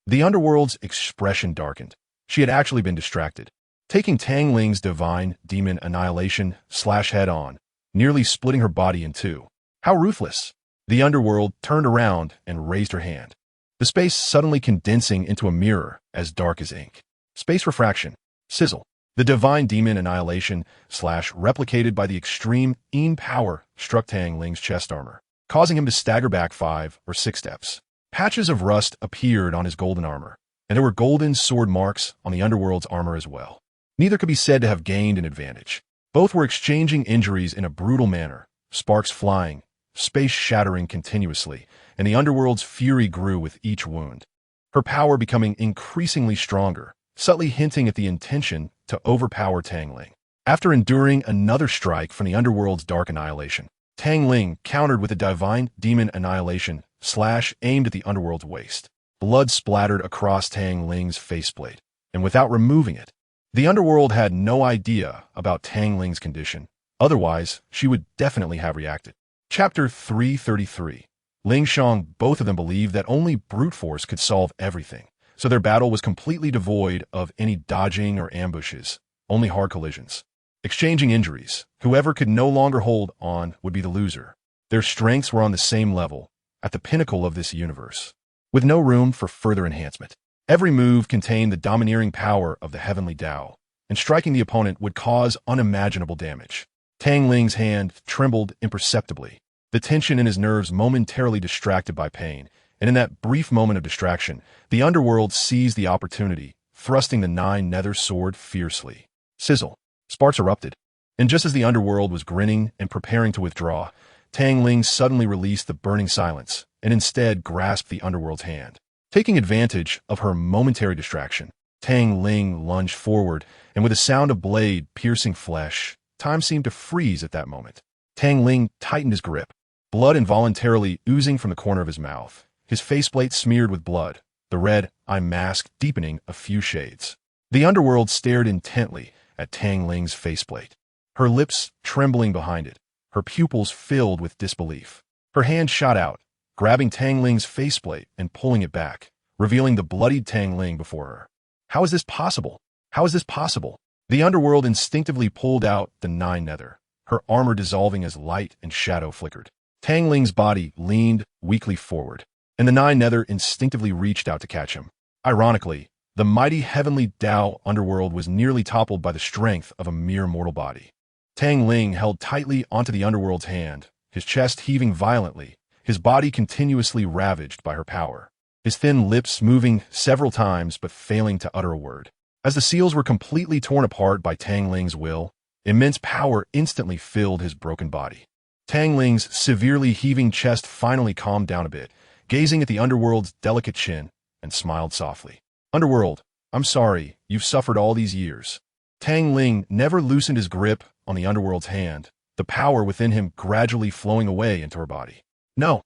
The underworld's expression darkened. She had actually been distracted. Taking Tang Ling's Divine Demon Annihilation / head on, nearly splitting her body in two. How ruthless! The underworld turned around and raised her hand, the space suddenly condensing into a mirror as dark as ink. Space refraction. Sizzle. The Divine Demon Annihilation / replicated by the extreme power struck Tang Ling's chest armor, causing him to stagger back 5 or 6 steps. Patches of rust appeared on his golden armor, and there were golden sword marks on the underworld's armor as well. Neither could be said to have gained an advantage. Both were exchanging injuries in a brutal manner, sparks flying, space shattering continuously, and the underworld's fury grew with each wound. Her power becoming increasingly stronger, subtly hinting at the intention to overpower Tang Ling. After enduring another strike from the underworld's dark annihilation, Tang Ling countered with a Divine Demon Annihilation / aimed at the underworld's waist. Blood splattered across Tang Ling's faceplate, and without removing it, the underworld had no idea about Tang Ling's condition. Otherwise, she would definitely have reacted. Chapter 333. Ling Shang. Both of them believed that only brute force could solve everything, so their battle was completely devoid of any dodging or ambushes, only hard collisions. Exchanging injuries, whoever could no longer hold on would be the loser. Their strengths were on the same level, at the pinnacle of this universe, with no room for further enhancement. Every move contained the domineering power of the heavenly Tao, and striking the opponent would cause unimaginable damage. Tang Ling's hand trembled imperceptibly, the tension in his nerves momentarily distracted by pain, and in that brief moment of distraction, the underworld seized the opportunity, thrusting the 9 nether sword fiercely. Sizzle. Sparks erupted, and just as the underworld was grinning and preparing to withdraw, Tang Ling suddenly released the burning silence, and instead grasped the underworld's hand. Taking advantage of her momentary distraction, Tang Ling lunged forward, and with a sound of blade piercing flesh, time seemed to freeze at that moment. Tang Ling tightened his grip, blood involuntarily oozing from the corner of his mouth, his faceplate smeared with blood, the red eye mask deepening a few shades. The underworld stared intently at Tang Ling's faceplate, her lips trembling behind it, her pupils filled with disbelief. Her hand shot out, grabbing Tang Ling's faceplate and pulling it back, revealing the bloodied Tang Ling before her. How is this possible? How is this possible? The underworld instinctively pulled out the 9 nether, her armor dissolving as light and shadow flickered. Tang Ling's body leaned weakly forward, and the 9 nether instinctively reached out to catch him. Ironically, the mighty heavenly Tao underworld was nearly toppled by the strength of a mere mortal body. Tang Ling held tightly onto the underworld's hand, his chest heaving violently, his body continuously ravaged by her power, his thin lips moving several times but failing to utter a word. As the seals were completely torn apart by Tang Ling's will, immense power instantly filled his broken body. Tang Ling's severely heaving chest finally calmed down a bit, gazing at the underworld's delicate chin, and smiled softly. Underworld, I'm sorry, you've suffered all these years. Tang Ling never loosened his grip on the underworld's hand, the power within him gradually flowing away into her body. No,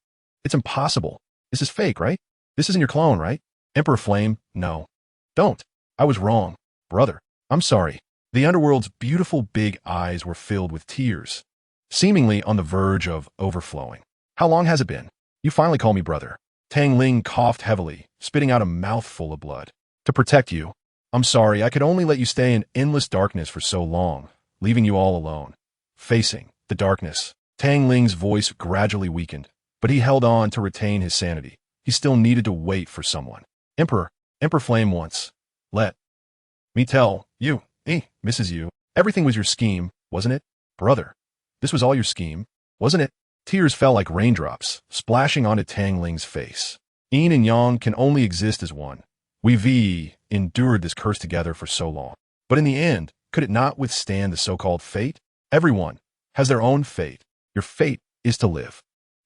it's impossible. This is fake, right? This isn't your clone, right? Emperor Flame, no. Don't. I was wrong. Brother, I'm sorry. The underworld's beautiful big eyes were filled with tears, seemingly on the verge of overflowing. How long has it been? You finally call me brother. Tang Ling coughed heavily, spitting out a mouthful of blood. To protect you. I'm sorry, I could only let you stay in endless darkness for so long, leaving you all alone. Facing the darkness, Tang Ling's voice gradually weakened, but he held on to retain his sanity. he still needed to wait for someone. Emperor Flame once. Let me tell you, Mrs. You, everything was your scheme, wasn't it? Brother, this was all your scheme, wasn't it? Tears fell like raindrops, splashing onto Tang Ling's face. Yin and Yang can only exist as one. We've endured this curse together for so long. But in the end, could it not withstand the so-called fate? Everyone has their own fate. Your fate is to live.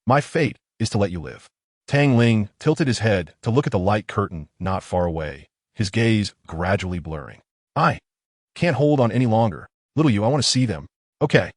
My fate is to let you live. Tang Ling tilted his head to look at the light curtain not far away, his gaze gradually blurring. I can't hold on any longer. Little you, I want to see them. Okay.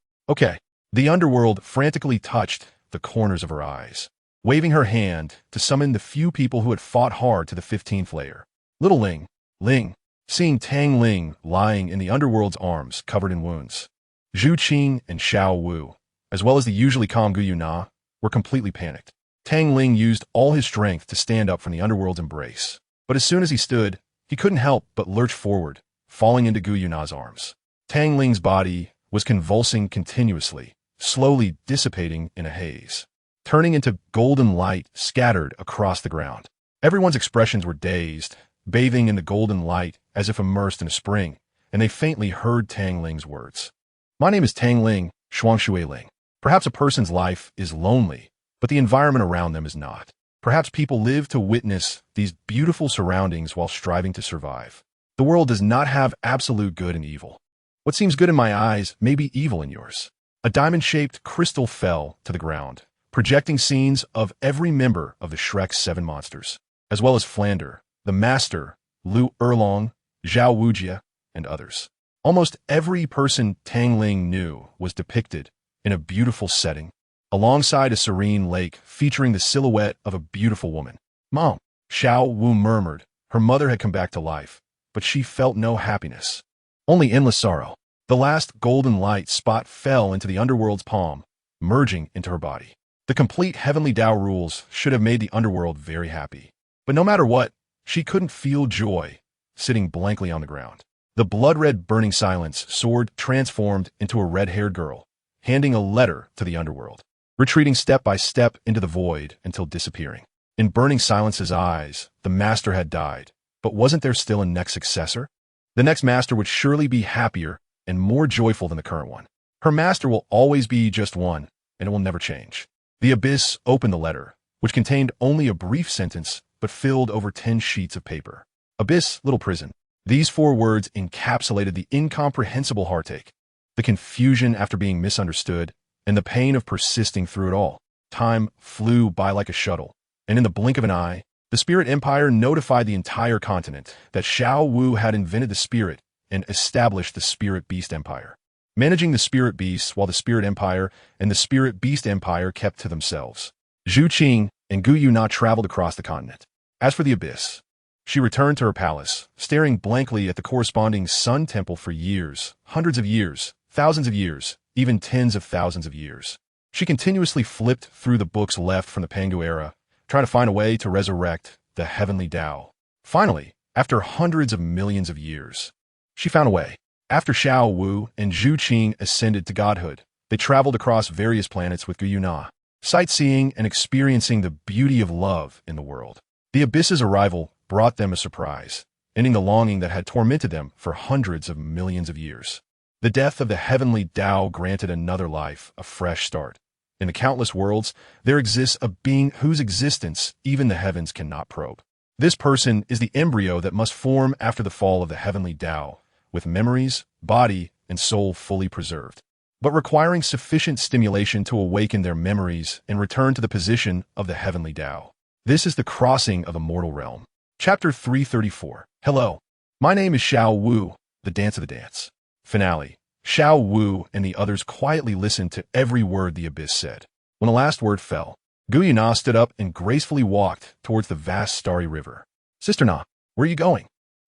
The underworld frantically touched the corners of her eyes, waving her hand to summon the few people who had fought hard to the 15th layer. Little Ling, seeing Tang Ling lying in the underworld's arms covered in wounds. Zhu Qing and Xiao Wu, as well as the usually calm Gu Yuna, were completely panicked. Tang Ling used all his strength to stand up from the underworld's embrace. But as soon as he stood, he couldn't help but lurch forward, falling into Gu Yuna's arms. Tang Ling's body was convulsing continuously, slowly dissipating in a haze, turning into golden light scattered across the ground. Everyone's expressions were dazed, bathing in the golden light as if immersed in a spring, and they faintly heard Tang Ling's words. My name is Tang Ling, Shuangshui Ling. Perhaps a person's life is lonely, but the environment around them is not. Perhaps people live to witness these beautiful surroundings while striving to survive. The world does not have absolute good and evil. What seems good in my eyes may be evil in yours. A diamond-shaped crystal fell to the ground, projecting scenes of every member of the Shrek's 7 monsters, as well as Flander, the Master, Lu Erlong, Zhao Wujia, and others. Almost every person Tang Ling knew was depicted in a beautiful setting, alongside a serene lake featuring the silhouette of a beautiful woman. Mom, Xiao Wu murmured. Her mother had come back to life, but she felt no happiness, only endless sorrow. The last golden light spot fell into the underworld's palm, merging into her body. The complete heavenly Dao rules should have made the underworld very happy. But no matter what, she couldn't feel joy, sitting blankly on the ground. The blood-red burning silence sword transformed into a red-haired girl, handing a letter to the underworld, retreating step by step into the void until disappearing. In burning silence's eyes, the master had died, but wasn't there still a next successor? The next master would surely be happier and more joyful than the current one. Her master will always be just one, and it will never change. The abyss opened the letter, which contained only a brief sentence, but filled over 10 sheets of paper. Abyss, little prison. These 4 words encapsulated the incomprehensible heartache, the confusion after being misunderstood, and the pain of persisting through it all. Time flew by like a shuttle, and in the blink of an eye, the Spirit Empire notified the entire continent that Xiao Wu had invented the Spirit and established the Spirit Beast Empire, managing the Spirit Beasts while the Spirit Empire and the Spirit Beast Empire kept to themselves. Zhu Qing and Gu Yuna traveled across the continent. As for the Abyss, she returned to her palace, staring blankly at the corresponding Sun Temple for years, hundreds of years, thousands of years, even tens of thousands of years. She continuously flipped through the books left from the Pangu era, trying to find a way to resurrect the heavenly Dao. Finally, after hundreds of millions of years, she found a way. After Xiao Wu and Zhu Qing ascended to godhood, they traveled across various planets with Gu Yuna, sightseeing and experiencing the beauty of love in the world. The Abyss's arrival brought them a surprise, ending the longing that had tormented them for hundreds of millions of years. The death of the heavenly Dao granted another life, a fresh start. In the countless worlds, there exists a being whose existence even the heavens cannot probe. This person is the embryo that must form after the fall of the heavenly Dao, with memories, body, and soul fully preserved, but requiring sufficient stimulation to awaken their memories and return to the position of the heavenly Dao. This is the crossing of a mortal realm. Chapter 334. Hello. My name is Xiao Wu, the dance of the dance. Finale. Xiao Wu and the others quietly listened to every word the Abyss said. When the last word fell, Gu Yuna stood up and gracefully walked towards the vast starry river. Sister Na, where are you going?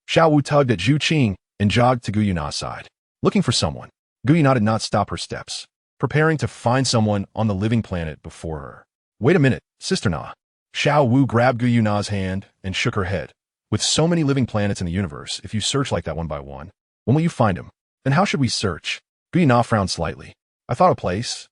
Xiao Wu tugged at Zhu Qing and jogged to Gu Yuna's side, looking for someone. Gu Yuna did not stop her steps, preparing to find someone on the living planet before her. Wait a minute, Sister Na. Xiao Wu grabbed Gu Yuna's hand and shook her head. With so many living planets in the universe, if you search like that one by one, when will you find them? And how should we search? Gu Yuna frowned slightly. I thought a place.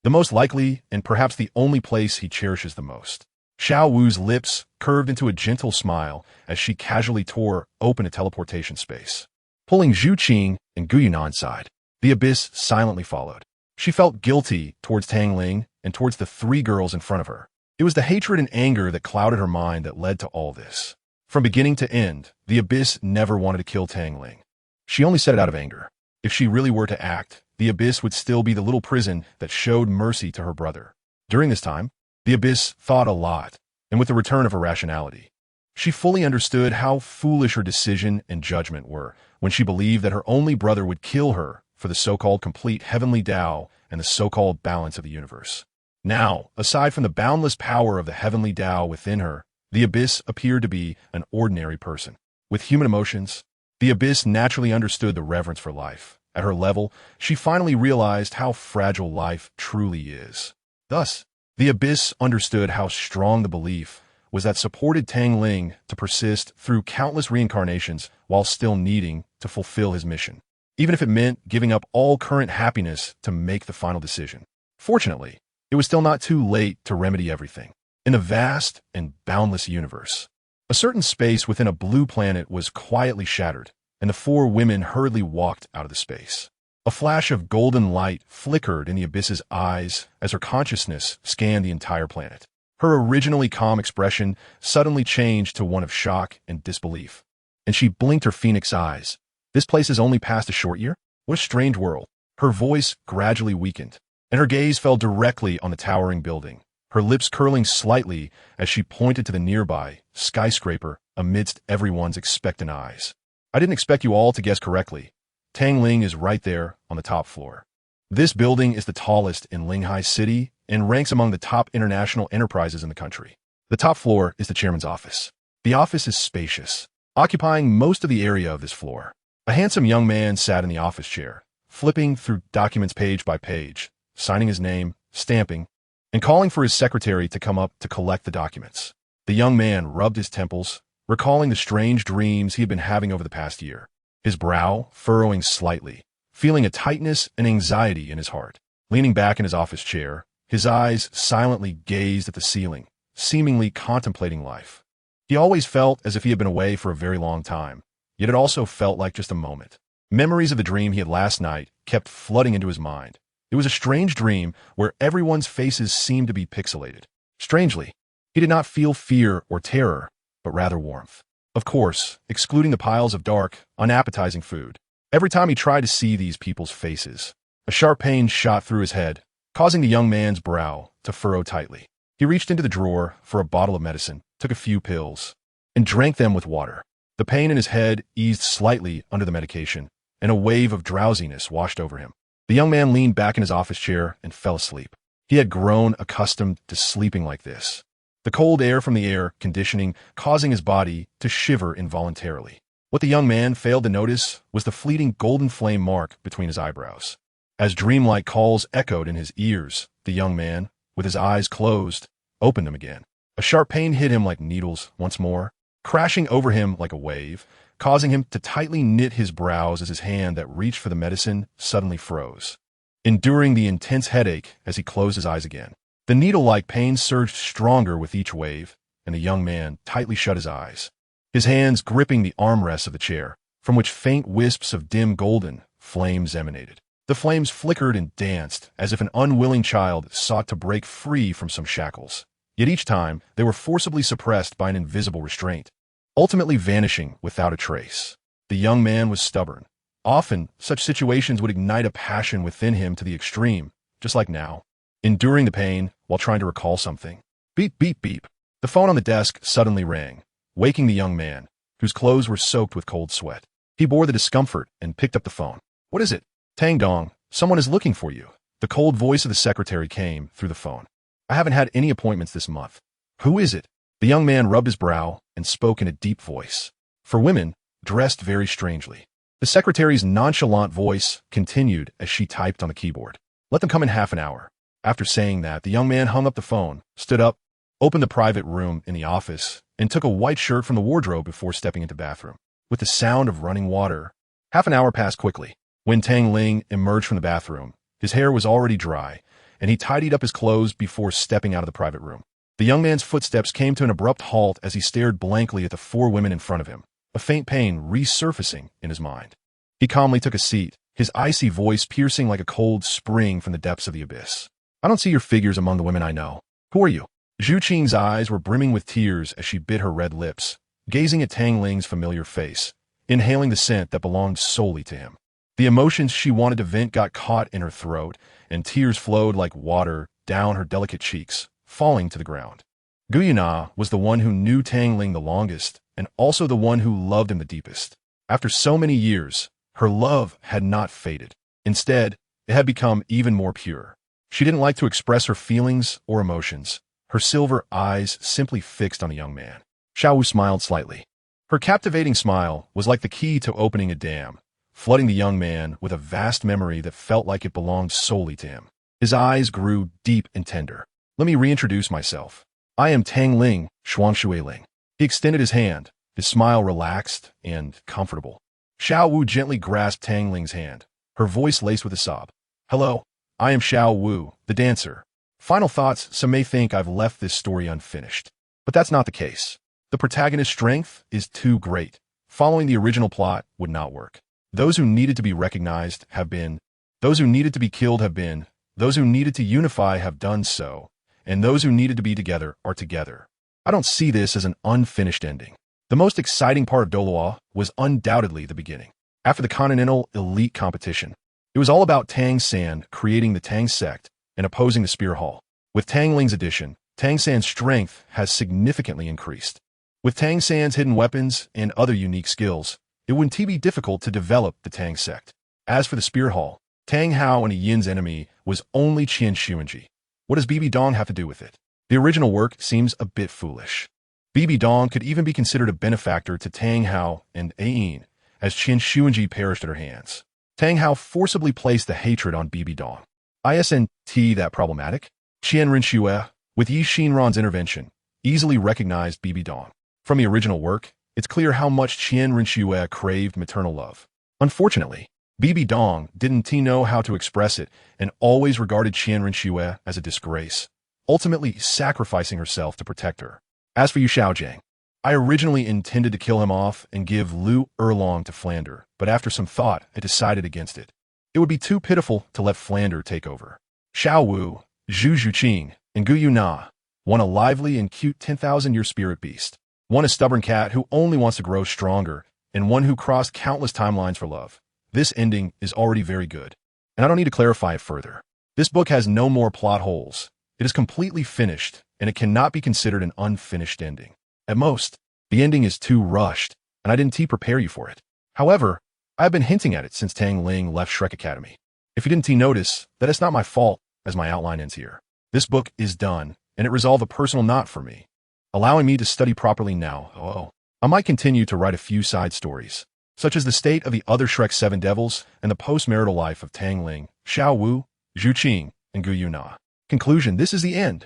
The most likely, and perhaps the only place he cherishes the most. Xiao Wu's lips curved into a gentle smile as she casually tore open a teleportation space. Pulling Zhu Qing and Gu Yunan aside, the abyss silently followed. She felt guilty towards Tang Ling and towards the three girls in front of her. It was the hatred and anger that clouded her mind that led to all this. From beginning to end, the abyss never wanted to kill Tang Ling. She only said it out of anger. If she really were to act, the abyss would still be the little prison that showed mercy to her brother. During this time, the abyss thought a lot, and with the return of her rationality, she fully understood how foolish her decision and judgment were when she believed that her only brother would kill her for the so-called complete heavenly Tao and the so-called balance of the universe. Now, aside from the boundless power of the heavenly Tao within her, the abyss appeared to be an ordinary person. With human emotions, the abyss naturally understood the reverence for life. At her level, she finally realized how fragile life truly is. Thus, the abyss understood how strong the belief was that supported Tang Ling to persist through countless reincarnations while still needing to fulfill his mission, even if it meant giving up all current happiness to make the final decision. Fortunately, it was still not too late to remedy everything. In the vast and boundless universe, a certain space within a blue planet was quietly shattered, and the four women hurriedly walked out of the space. A flash of golden light flickered in the abyss's eyes as her consciousness scanned the entire planet. Her originally calm expression suddenly changed to one of shock and disbelief, and she blinked her phoenix eyes. This place has only passed a short year? What a strange world. Her voice gradually weakened, and her gaze fell directly on the towering building, her lips curling slightly as she pointed to the nearby skyscraper amidst everyone's expectant eyes. I didn't expect you all to guess correctly. Tang Ling is right there on the top floor. This building is the tallest in Linghai City and ranks among the top international enterprises in the country. The top floor is the chairman's office. The office is spacious, occupying most of the area of this floor. A handsome young man sat in the office chair, flipping through documents page by page, signing his name, stamping, and calling for his secretary to come up to collect the documents. The young man rubbed his temples, recalling the strange dreams he had been having over the past year, his brow furrowing slightly, feeling a tightness and anxiety in his heart. Leaning back in his office chair, his eyes silently gazed at the ceiling, seemingly contemplating life. He always felt as if he had been away for a very long time, yet it also felt like just a moment. Memories of the dream he had last night kept flooding into his mind. It was a strange dream where everyone's faces seemed to be pixelated. Strangely, he did not feel fear or terror, but rather warmth. Of course, excluding the piles of dark, unappetizing food. Every time he tried to see these people's faces, a sharp pain shot through his head, causing the young man's brow to furrow tightly. He reached into the drawer for a bottle of medicine, took a few pills, and drank them with water. The pain in his head eased slightly under the medication, and a wave of drowsiness washed over him. The young man leaned back in his office chair and fell asleep. He had grown accustomed to sleeping like this, the cold air from the air conditioning causing his body to shiver involuntarily. What the young man failed to notice was the fleeting golden flame mark between his eyebrows. As dreamlike calls echoed in his ears, the young man, with his eyes closed, opened them again. A sharp pain hit him like needles once more, crashing over him like a wave, causing him to tightly knit his brows as his hand that reached for the medicine suddenly froze, enduring the intense headache as he closed his eyes again. The needle-like pain surged stronger with each wave, and the young man tightly shut his eyes, his hands gripping the armrests of the chair, from which faint wisps of dim golden flames emanated. The flames flickered and danced as if an unwilling child sought to break free from some shackles. Yet each time, they were forcibly suppressed by an invisible restraint, ultimately vanishing without a trace. The young man was stubborn. Often, such situations would ignite a passion within him to the extreme, just like now. Enduring the pain while trying to recall something. Beep, beep, beep. The phone on the desk suddenly rang, waking the young man, whose clothes were soaked with cold sweat. He bore the discomfort and picked up the phone. What is it? Tang Dong, someone is looking for you. The cold voice of the secretary came through the phone. I haven't had any appointments this month. Who is it? The young man rubbed his brow and spoke in a deep voice. For women, dressed very strangely. The secretary's nonchalant voice continued as she typed on the keyboard. Let them come in half an hour. After saying that, the young man hung up the phone, stood up, opened the private room in the office, and took a white shirt from the wardrobe before stepping into the bathroom. With the sound of running water, half an hour passed quickly. When Tang Ling emerged from the bathroom, his hair was already dry, and he tidied up his clothes before stepping out of the private room. The young man's footsteps came to an abrupt halt as he stared blankly at the four women in front of him, a faint pain resurfacing in his mind. He calmly took a seat, his icy voice piercing like a cold spring from the depths of the abyss. I don't see your figures among the women I know. Who are you? Zhu Qing's eyes were brimming with tears as she bit her red lips, gazing at Tang Ling's familiar face, inhaling the scent that belonged solely to him. The emotions she wanted to vent got caught in her throat, and tears flowed like water down her delicate cheeks, falling to the ground. Guyuna was the one who knew Tang Ling the longest, and also the one who loved him the deepest. After so many years, her love had not faded. Instead, it had become even more pure. She didn't like to express her feelings or emotions, her silver eyes simply fixed on the young man. Xiao Wu smiled slightly. Her captivating smile was like the key to opening a dam, flooding the young man with a vast memory that felt like it belonged solely to him. His eyes grew deep and tender. Let me reintroduce myself. I am Tang Ling, Xuanshui Ling. He extended his hand, his smile relaxed and comfortable. Xiao Wu gently grasped Tang Ling's hand, her voice laced with a sob. Hello, I am Xiao Wu, the dancer. Final thoughts, some may think I've left this story unfinished. But that's not the case. The protagonist's strength is too great. Following the original plot would not work. Those who needed to be recognized have been. Those who needed to be killed have been. Those who needed to unify have done so. And those who needed to be together are together. I don't see this as an unfinished ending. The most exciting part of Douluo was undoubtedly the beginning. After the Continental Elite competition, it was all about Tang San creating the Tang sect and opposing the Spear Hall. With Tang Ling's addition, Tang San's strength has significantly increased. With Tang San's hidden weapons and other unique skills, it wouldn't be difficult to develop the Tang sect. As for the Spear Hall, Tang Hao and Yin's enemy was only Qian Xunji. What does BB Dong have to do with it? The original work seems a bit foolish. BB Dong could even be considered a benefactor to Tang Hao and Yin, as Qian Xunji perished at her hands. Tang Hao forcibly placed the hatred on BB Dong. Isn't that problematic? Qian Rinxue, with Yi Xinran's intervention, easily recognized BB Dong. From the original work, it's clear how much Qian Rinxue craved maternal love. Unfortunately, BB Dong didn't know how to express it and always regarded Qian Rinxue as a disgrace, ultimately sacrificing herself to protect her. As for Yu Xiaojiang, I originally intended to kill him off and give Lu Erlong to Flander, but after some thought, I decided against it. It would be too pitiful to let Flander take over. Xiao Wu, Zhu Zhuqing, and Gu Yuna, one a lively and cute 10,000-year spirit beast, one a stubborn cat who only wants to grow stronger, and one who crossed countless timelines for love. This ending is already very good, and I don't need to clarify it further. This book has no more plot holes. It is completely finished, and it cannot be considered an unfinished ending. At most, the ending is too rushed, and I didn't prepare you for it. However, I have been hinting at it since Tang Ling left Shrek Academy. If you didn't notice, that is not my fault, as my outline ends here. This book is done, and it resolved a personal knot for me, allowing me to study properly now. I might continue to write a few side stories, such as the state of the other Shrek 7 devils and the post-marital life of Tang Ling, Xiao Wu, Zhu Qing, and Gu Yuna. Conclusion, this is the end.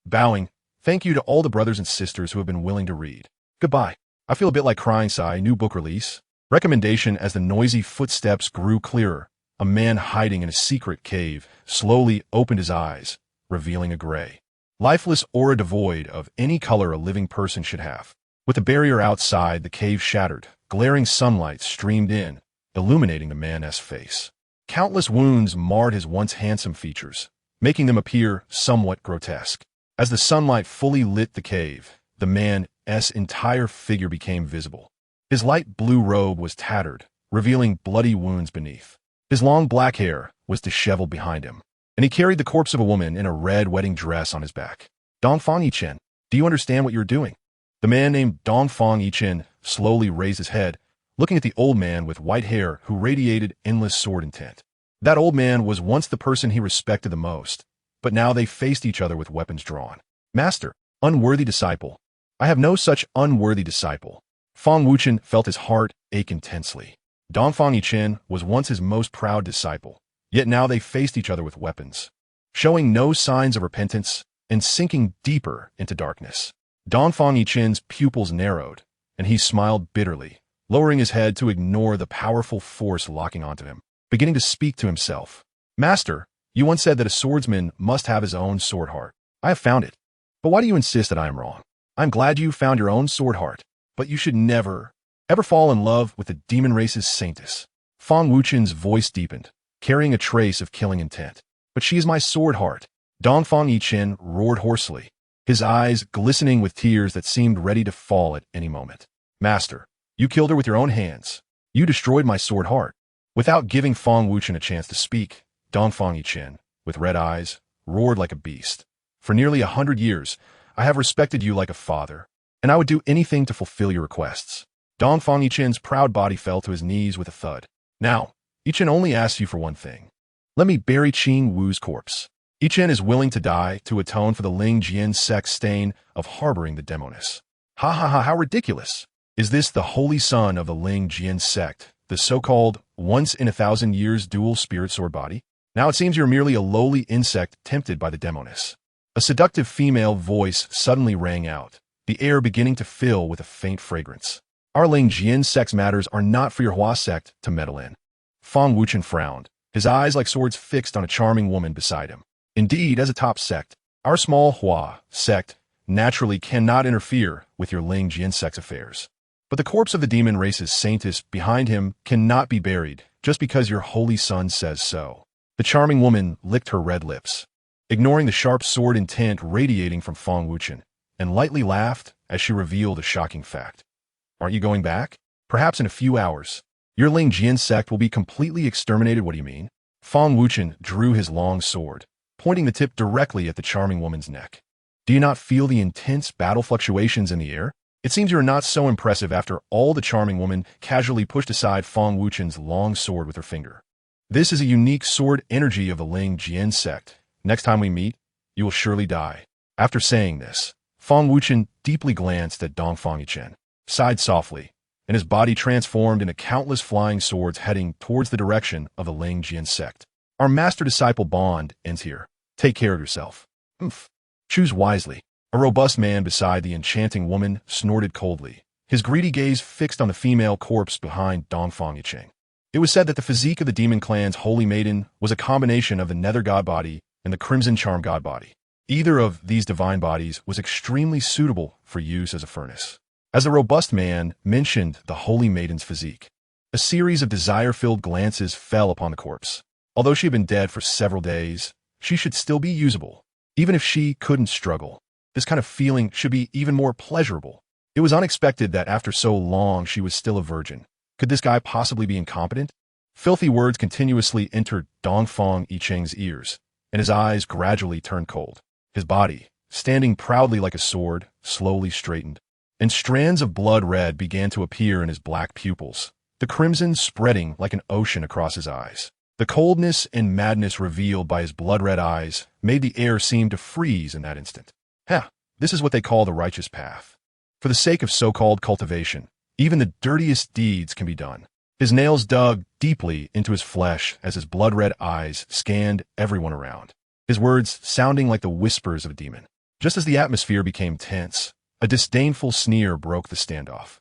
Bowing, thank you to all the brothers and sisters who have been willing to read. Goodbye. I feel a bit like crying sigh, new book release. Recommendation. As the noisy footsteps grew clearer, a man hiding in a secret cave slowly opened his eyes, revealing a gray, lifeless aura devoid of any color a living person should have. With the barrier outside, the cave shattered. Glaring sunlight streamed in, illuminating the man's face. Countless wounds marred his once handsome features, making them appear somewhat grotesque. As the sunlight fully lit the cave, the man's entire figure became visible. His light blue robe was tattered, revealing bloody wounds beneath. His long black hair was disheveled behind him, and he carried the corpse of a woman in a red wedding dress on his back. Dongfang Yichen, do you understand what you're doing? The man named Dongfang Yichen slowly raised his head, looking at the old man with white hair who radiated endless sword intent. That old man was once the person he respected the most, but now they faced each other with weapons drawn. Master, unworthy disciple. I have no such unworthy disciple. Fang Wuchen felt his heart ache intensely. Dongfang Yichen was once his most proud disciple, yet now they faced each other with weapons, showing no signs of repentance and sinking deeper into darkness. Dongfang Yichen's pupils narrowed, and he smiled bitterly, lowering his head to ignore the powerful force locking onto him, beginning to speak to himself. Master, you once said that a swordsman must have his own sword heart. I have found it. But why do you insist that I am wrong? I'm glad you found your own sword heart, but you should never, ever fall in love with the demon race's saintess. Fang Wuchen's voice deepened, carrying a trace of killing intent. But she is my sword heart. Dongfang Yichen roared hoarsely, his eyes glistening with tears that seemed ready to fall at any moment. Master, you killed her with your own hands. You destroyed my sword heart. Without giving Fang Wuchen a chance to speak, Dongfang Yichen, with red eyes, roared like a beast. For nearly 100 years, I have respected you like a father, and I would do anything to fulfill your requests. Dongfang Yichen's proud body fell to his knees with a thud. Now, Yichen only asks you for one thing. Let me bury Qing Wu's corpse. Yichen is willing to die to atone for the Ling Jian sect's stain of harboring the demoness. Ha ha ha, how ridiculous. Is this the holy son of the Ling Jian sect, the so-called once-in-1,000 years dual spirit sword body? Now it seems you're merely a lowly insect tempted by the demoness. A seductive female voice suddenly rang out, the air beginning to fill with a faint fragrance. Our Ling Jian sect's matters are not for your Hua sect to meddle in. Fang Wuchen frowned, his eyes like swords fixed on a charming woman beside him. Indeed, as a top sect, our small Hua sect naturally cannot interfere with your Ling Jian sect's affairs. But the corpse of the demon race's saintess behind him cannot be buried just because your holy son says so. The charming woman licked her red lips, ignoring the sharp sword intent radiating from Fang Wuchen, and lightly laughed as she revealed a shocking fact. Aren't you going back? Perhaps in a few hours. Your Ling Jian sect will be completely exterminated. What do you mean? Fang Wuchen drew his long sword, pointing the tip directly at the charming woman's neck. Do you not feel the intense battle fluctuations in the air? It seems you are not so impressive after all. The charming woman casually pushed aside Fang Wuchen's long sword with her finger. This is a unique sword energy of the Ling Jian sect. Next time we meet, you will surely die. After saying this, Fang Wuchen deeply glanced at Dongfang Yichen, sighed softly, and his body transformed into countless flying swords heading towards the direction of the Ling Jian sect. Our master-disciple bond ends here. Take care of yourself. Choose wisely. A robust man beside the enchanting woman snorted coldly, his greedy gaze fixed on the female corpse behind Dongfang Yichen. It was said that the physique of the demon clan's holy maiden was a combination of the nether god body and the crimson charm god body. Either of these divine bodies was extremely suitable for use as a furnace. As the robust man mentioned the holy maiden's physique, a series of desire-filled glances fell upon the corpse. Although she had been dead for several days, she should still be usable. Even if she couldn't struggle, this kind of feeling should be even more pleasurable. It was unexpected that after so long she was still a virgin. Could this guy possibly be incompetent? Filthy words continuously entered Dongfang Yichen's ears, and his eyes gradually turned cold. His body, standing proudly like a sword, slowly straightened, and strands of blood red began to appear in his black pupils, the crimson spreading like an ocean across his eyes. The coldness and madness revealed by his blood-red eyes made the air seem to freeze in that instant. This is what they call the righteous path. For the sake of so-called cultivation, even the dirtiest deeds can be done. His nails dug deeply into his flesh as his blood-red eyes scanned everyone around, his words sounding like the whispers of a demon. Just as the atmosphere became tense, a disdainful sneer broke the standoff.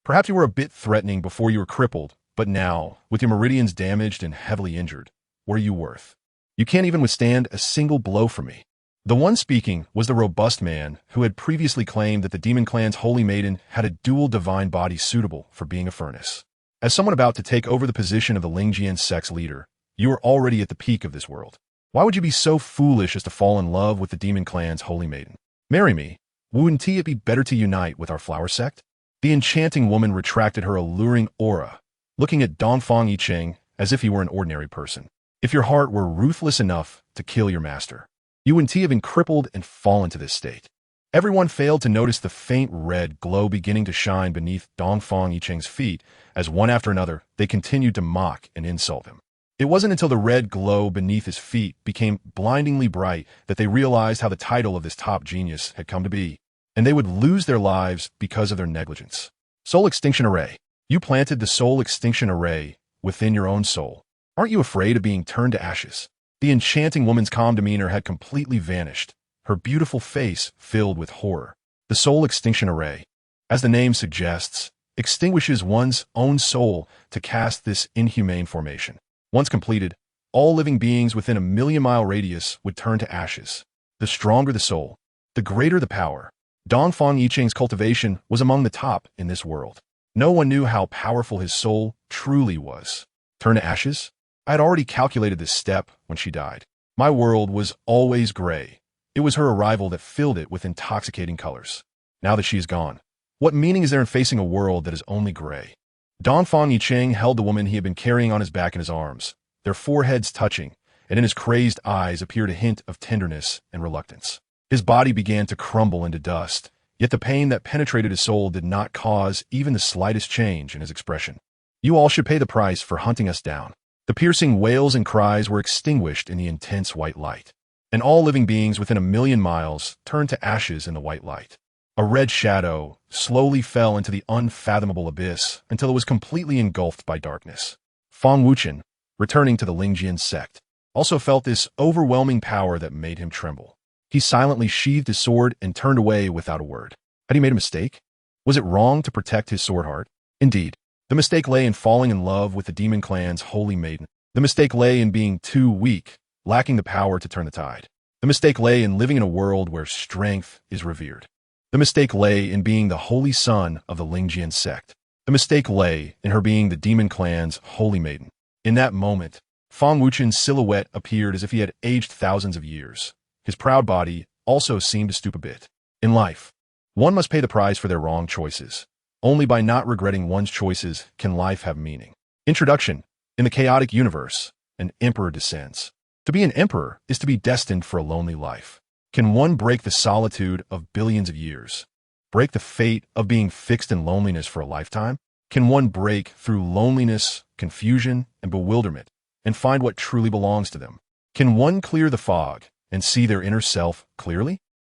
Perhaps you were a bit threatening before you were crippled, but now, with your meridians damaged and heavily injured, what are you worth? You can't even withstand a single blow from me. The one speaking was the robust man who had previously claimed that the demon clan's holy maiden had a dual divine body suitable for being a furnace. As someone about to take over the position of the Ling Jian sect's leader, you are already at the peak of this world. Why would you be so foolish as to fall in love with the demon clan's holy maiden? Marry me. Wouldn't it be better to unite with our flower sect? The enchanting woman retracted her alluring aura, looking at Dongfang Yichen as if he were an ordinary person. If your heart were ruthless enough to kill your master, you wouldn't have been crippled and fallen to this state. Everyone failed to notice the faint red glow beginning to shine beneath Dongfang Yichen's feet as one after another they continued to mock and insult him. It wasn't until the red glow beneath his feet became blindingly bright that they realized how the title of this top genius had come to be, and they would lose their lives because of their negligence. Soul Extinction Array. You planted the Soul Extinction Array within your own soul. Aren't you afraid of being turned to ashes? The enchanting woman's calm demeanor had completely vanished, her beautiful face filled with horror. The Soul Extinction Array, as the name suggests, extinguishes one's own soul to cast this inhumane formation. Once completed, all living beings within a 1,000,000-mile radius would turn to ashes. The stronger the soul, the greater the power. Dongfang Yicheng's cultivation was among the top in this world. No one knew how powerful his soul truly was. Turn to ashes? I had already calculated this step when she died. My world was always gray. It was her arrival that filled it with intoxicating colors. Now that she is gone, what meaning is there in facing a world that is only gray? Dongfang Yicheng held the woman he had been carrying on his back in his arms, their foreheads touching, and in his crazed eyes appeared a hint of tenderness and reluctance. His body began to crumble into dust, yet the pain that penetrated his soul did not cause even the slightest change in his expression. You all should pay the price for hunting us down. The piercing wails and cries were extinguished in the intense white light, and all living beings within 1,000,000 miles turned to ashes in the white light. A red shadow slowly fell into the unfathomable abyss until it was completely engulfed by darkness. Fang Wuchen, returning to the Lingjian sect, also felt this overwhelming power that made him tremble. He silently sheathed his sword and turned away without a word. Had he made a mistake? Was it wrong to protect his sword heart? Indeed, the mistake lay in falling in love with the demon clan's holy maiden. The mistake lay in being too weak, lacking the power to turn the tide. The mistake lay in living in a world where strength is revered. The mistake lay in being the holy son of the Lingjian sect. The mistake lay in her being the demon clan's holy maiden. In that moment, Fang Wuchen's silhouette appeared as if he had aged thousands of years. His proud body also seemed to stoop a bit. In life, one must pay the price for their wrong choices. Only by not regretting one's choices can life have meaning. Introduction. In the chaotic universe, an emperor descends. To be an emperor is to be destined for a lonely life. Can one break the solitude of billions of years? Break the fate of being fixed in loneliness for a lifetime? Can one break through loneliness, confusion, and bewilderment and find what truly belongs to them? Can one clear the fog and see their inner self clearly?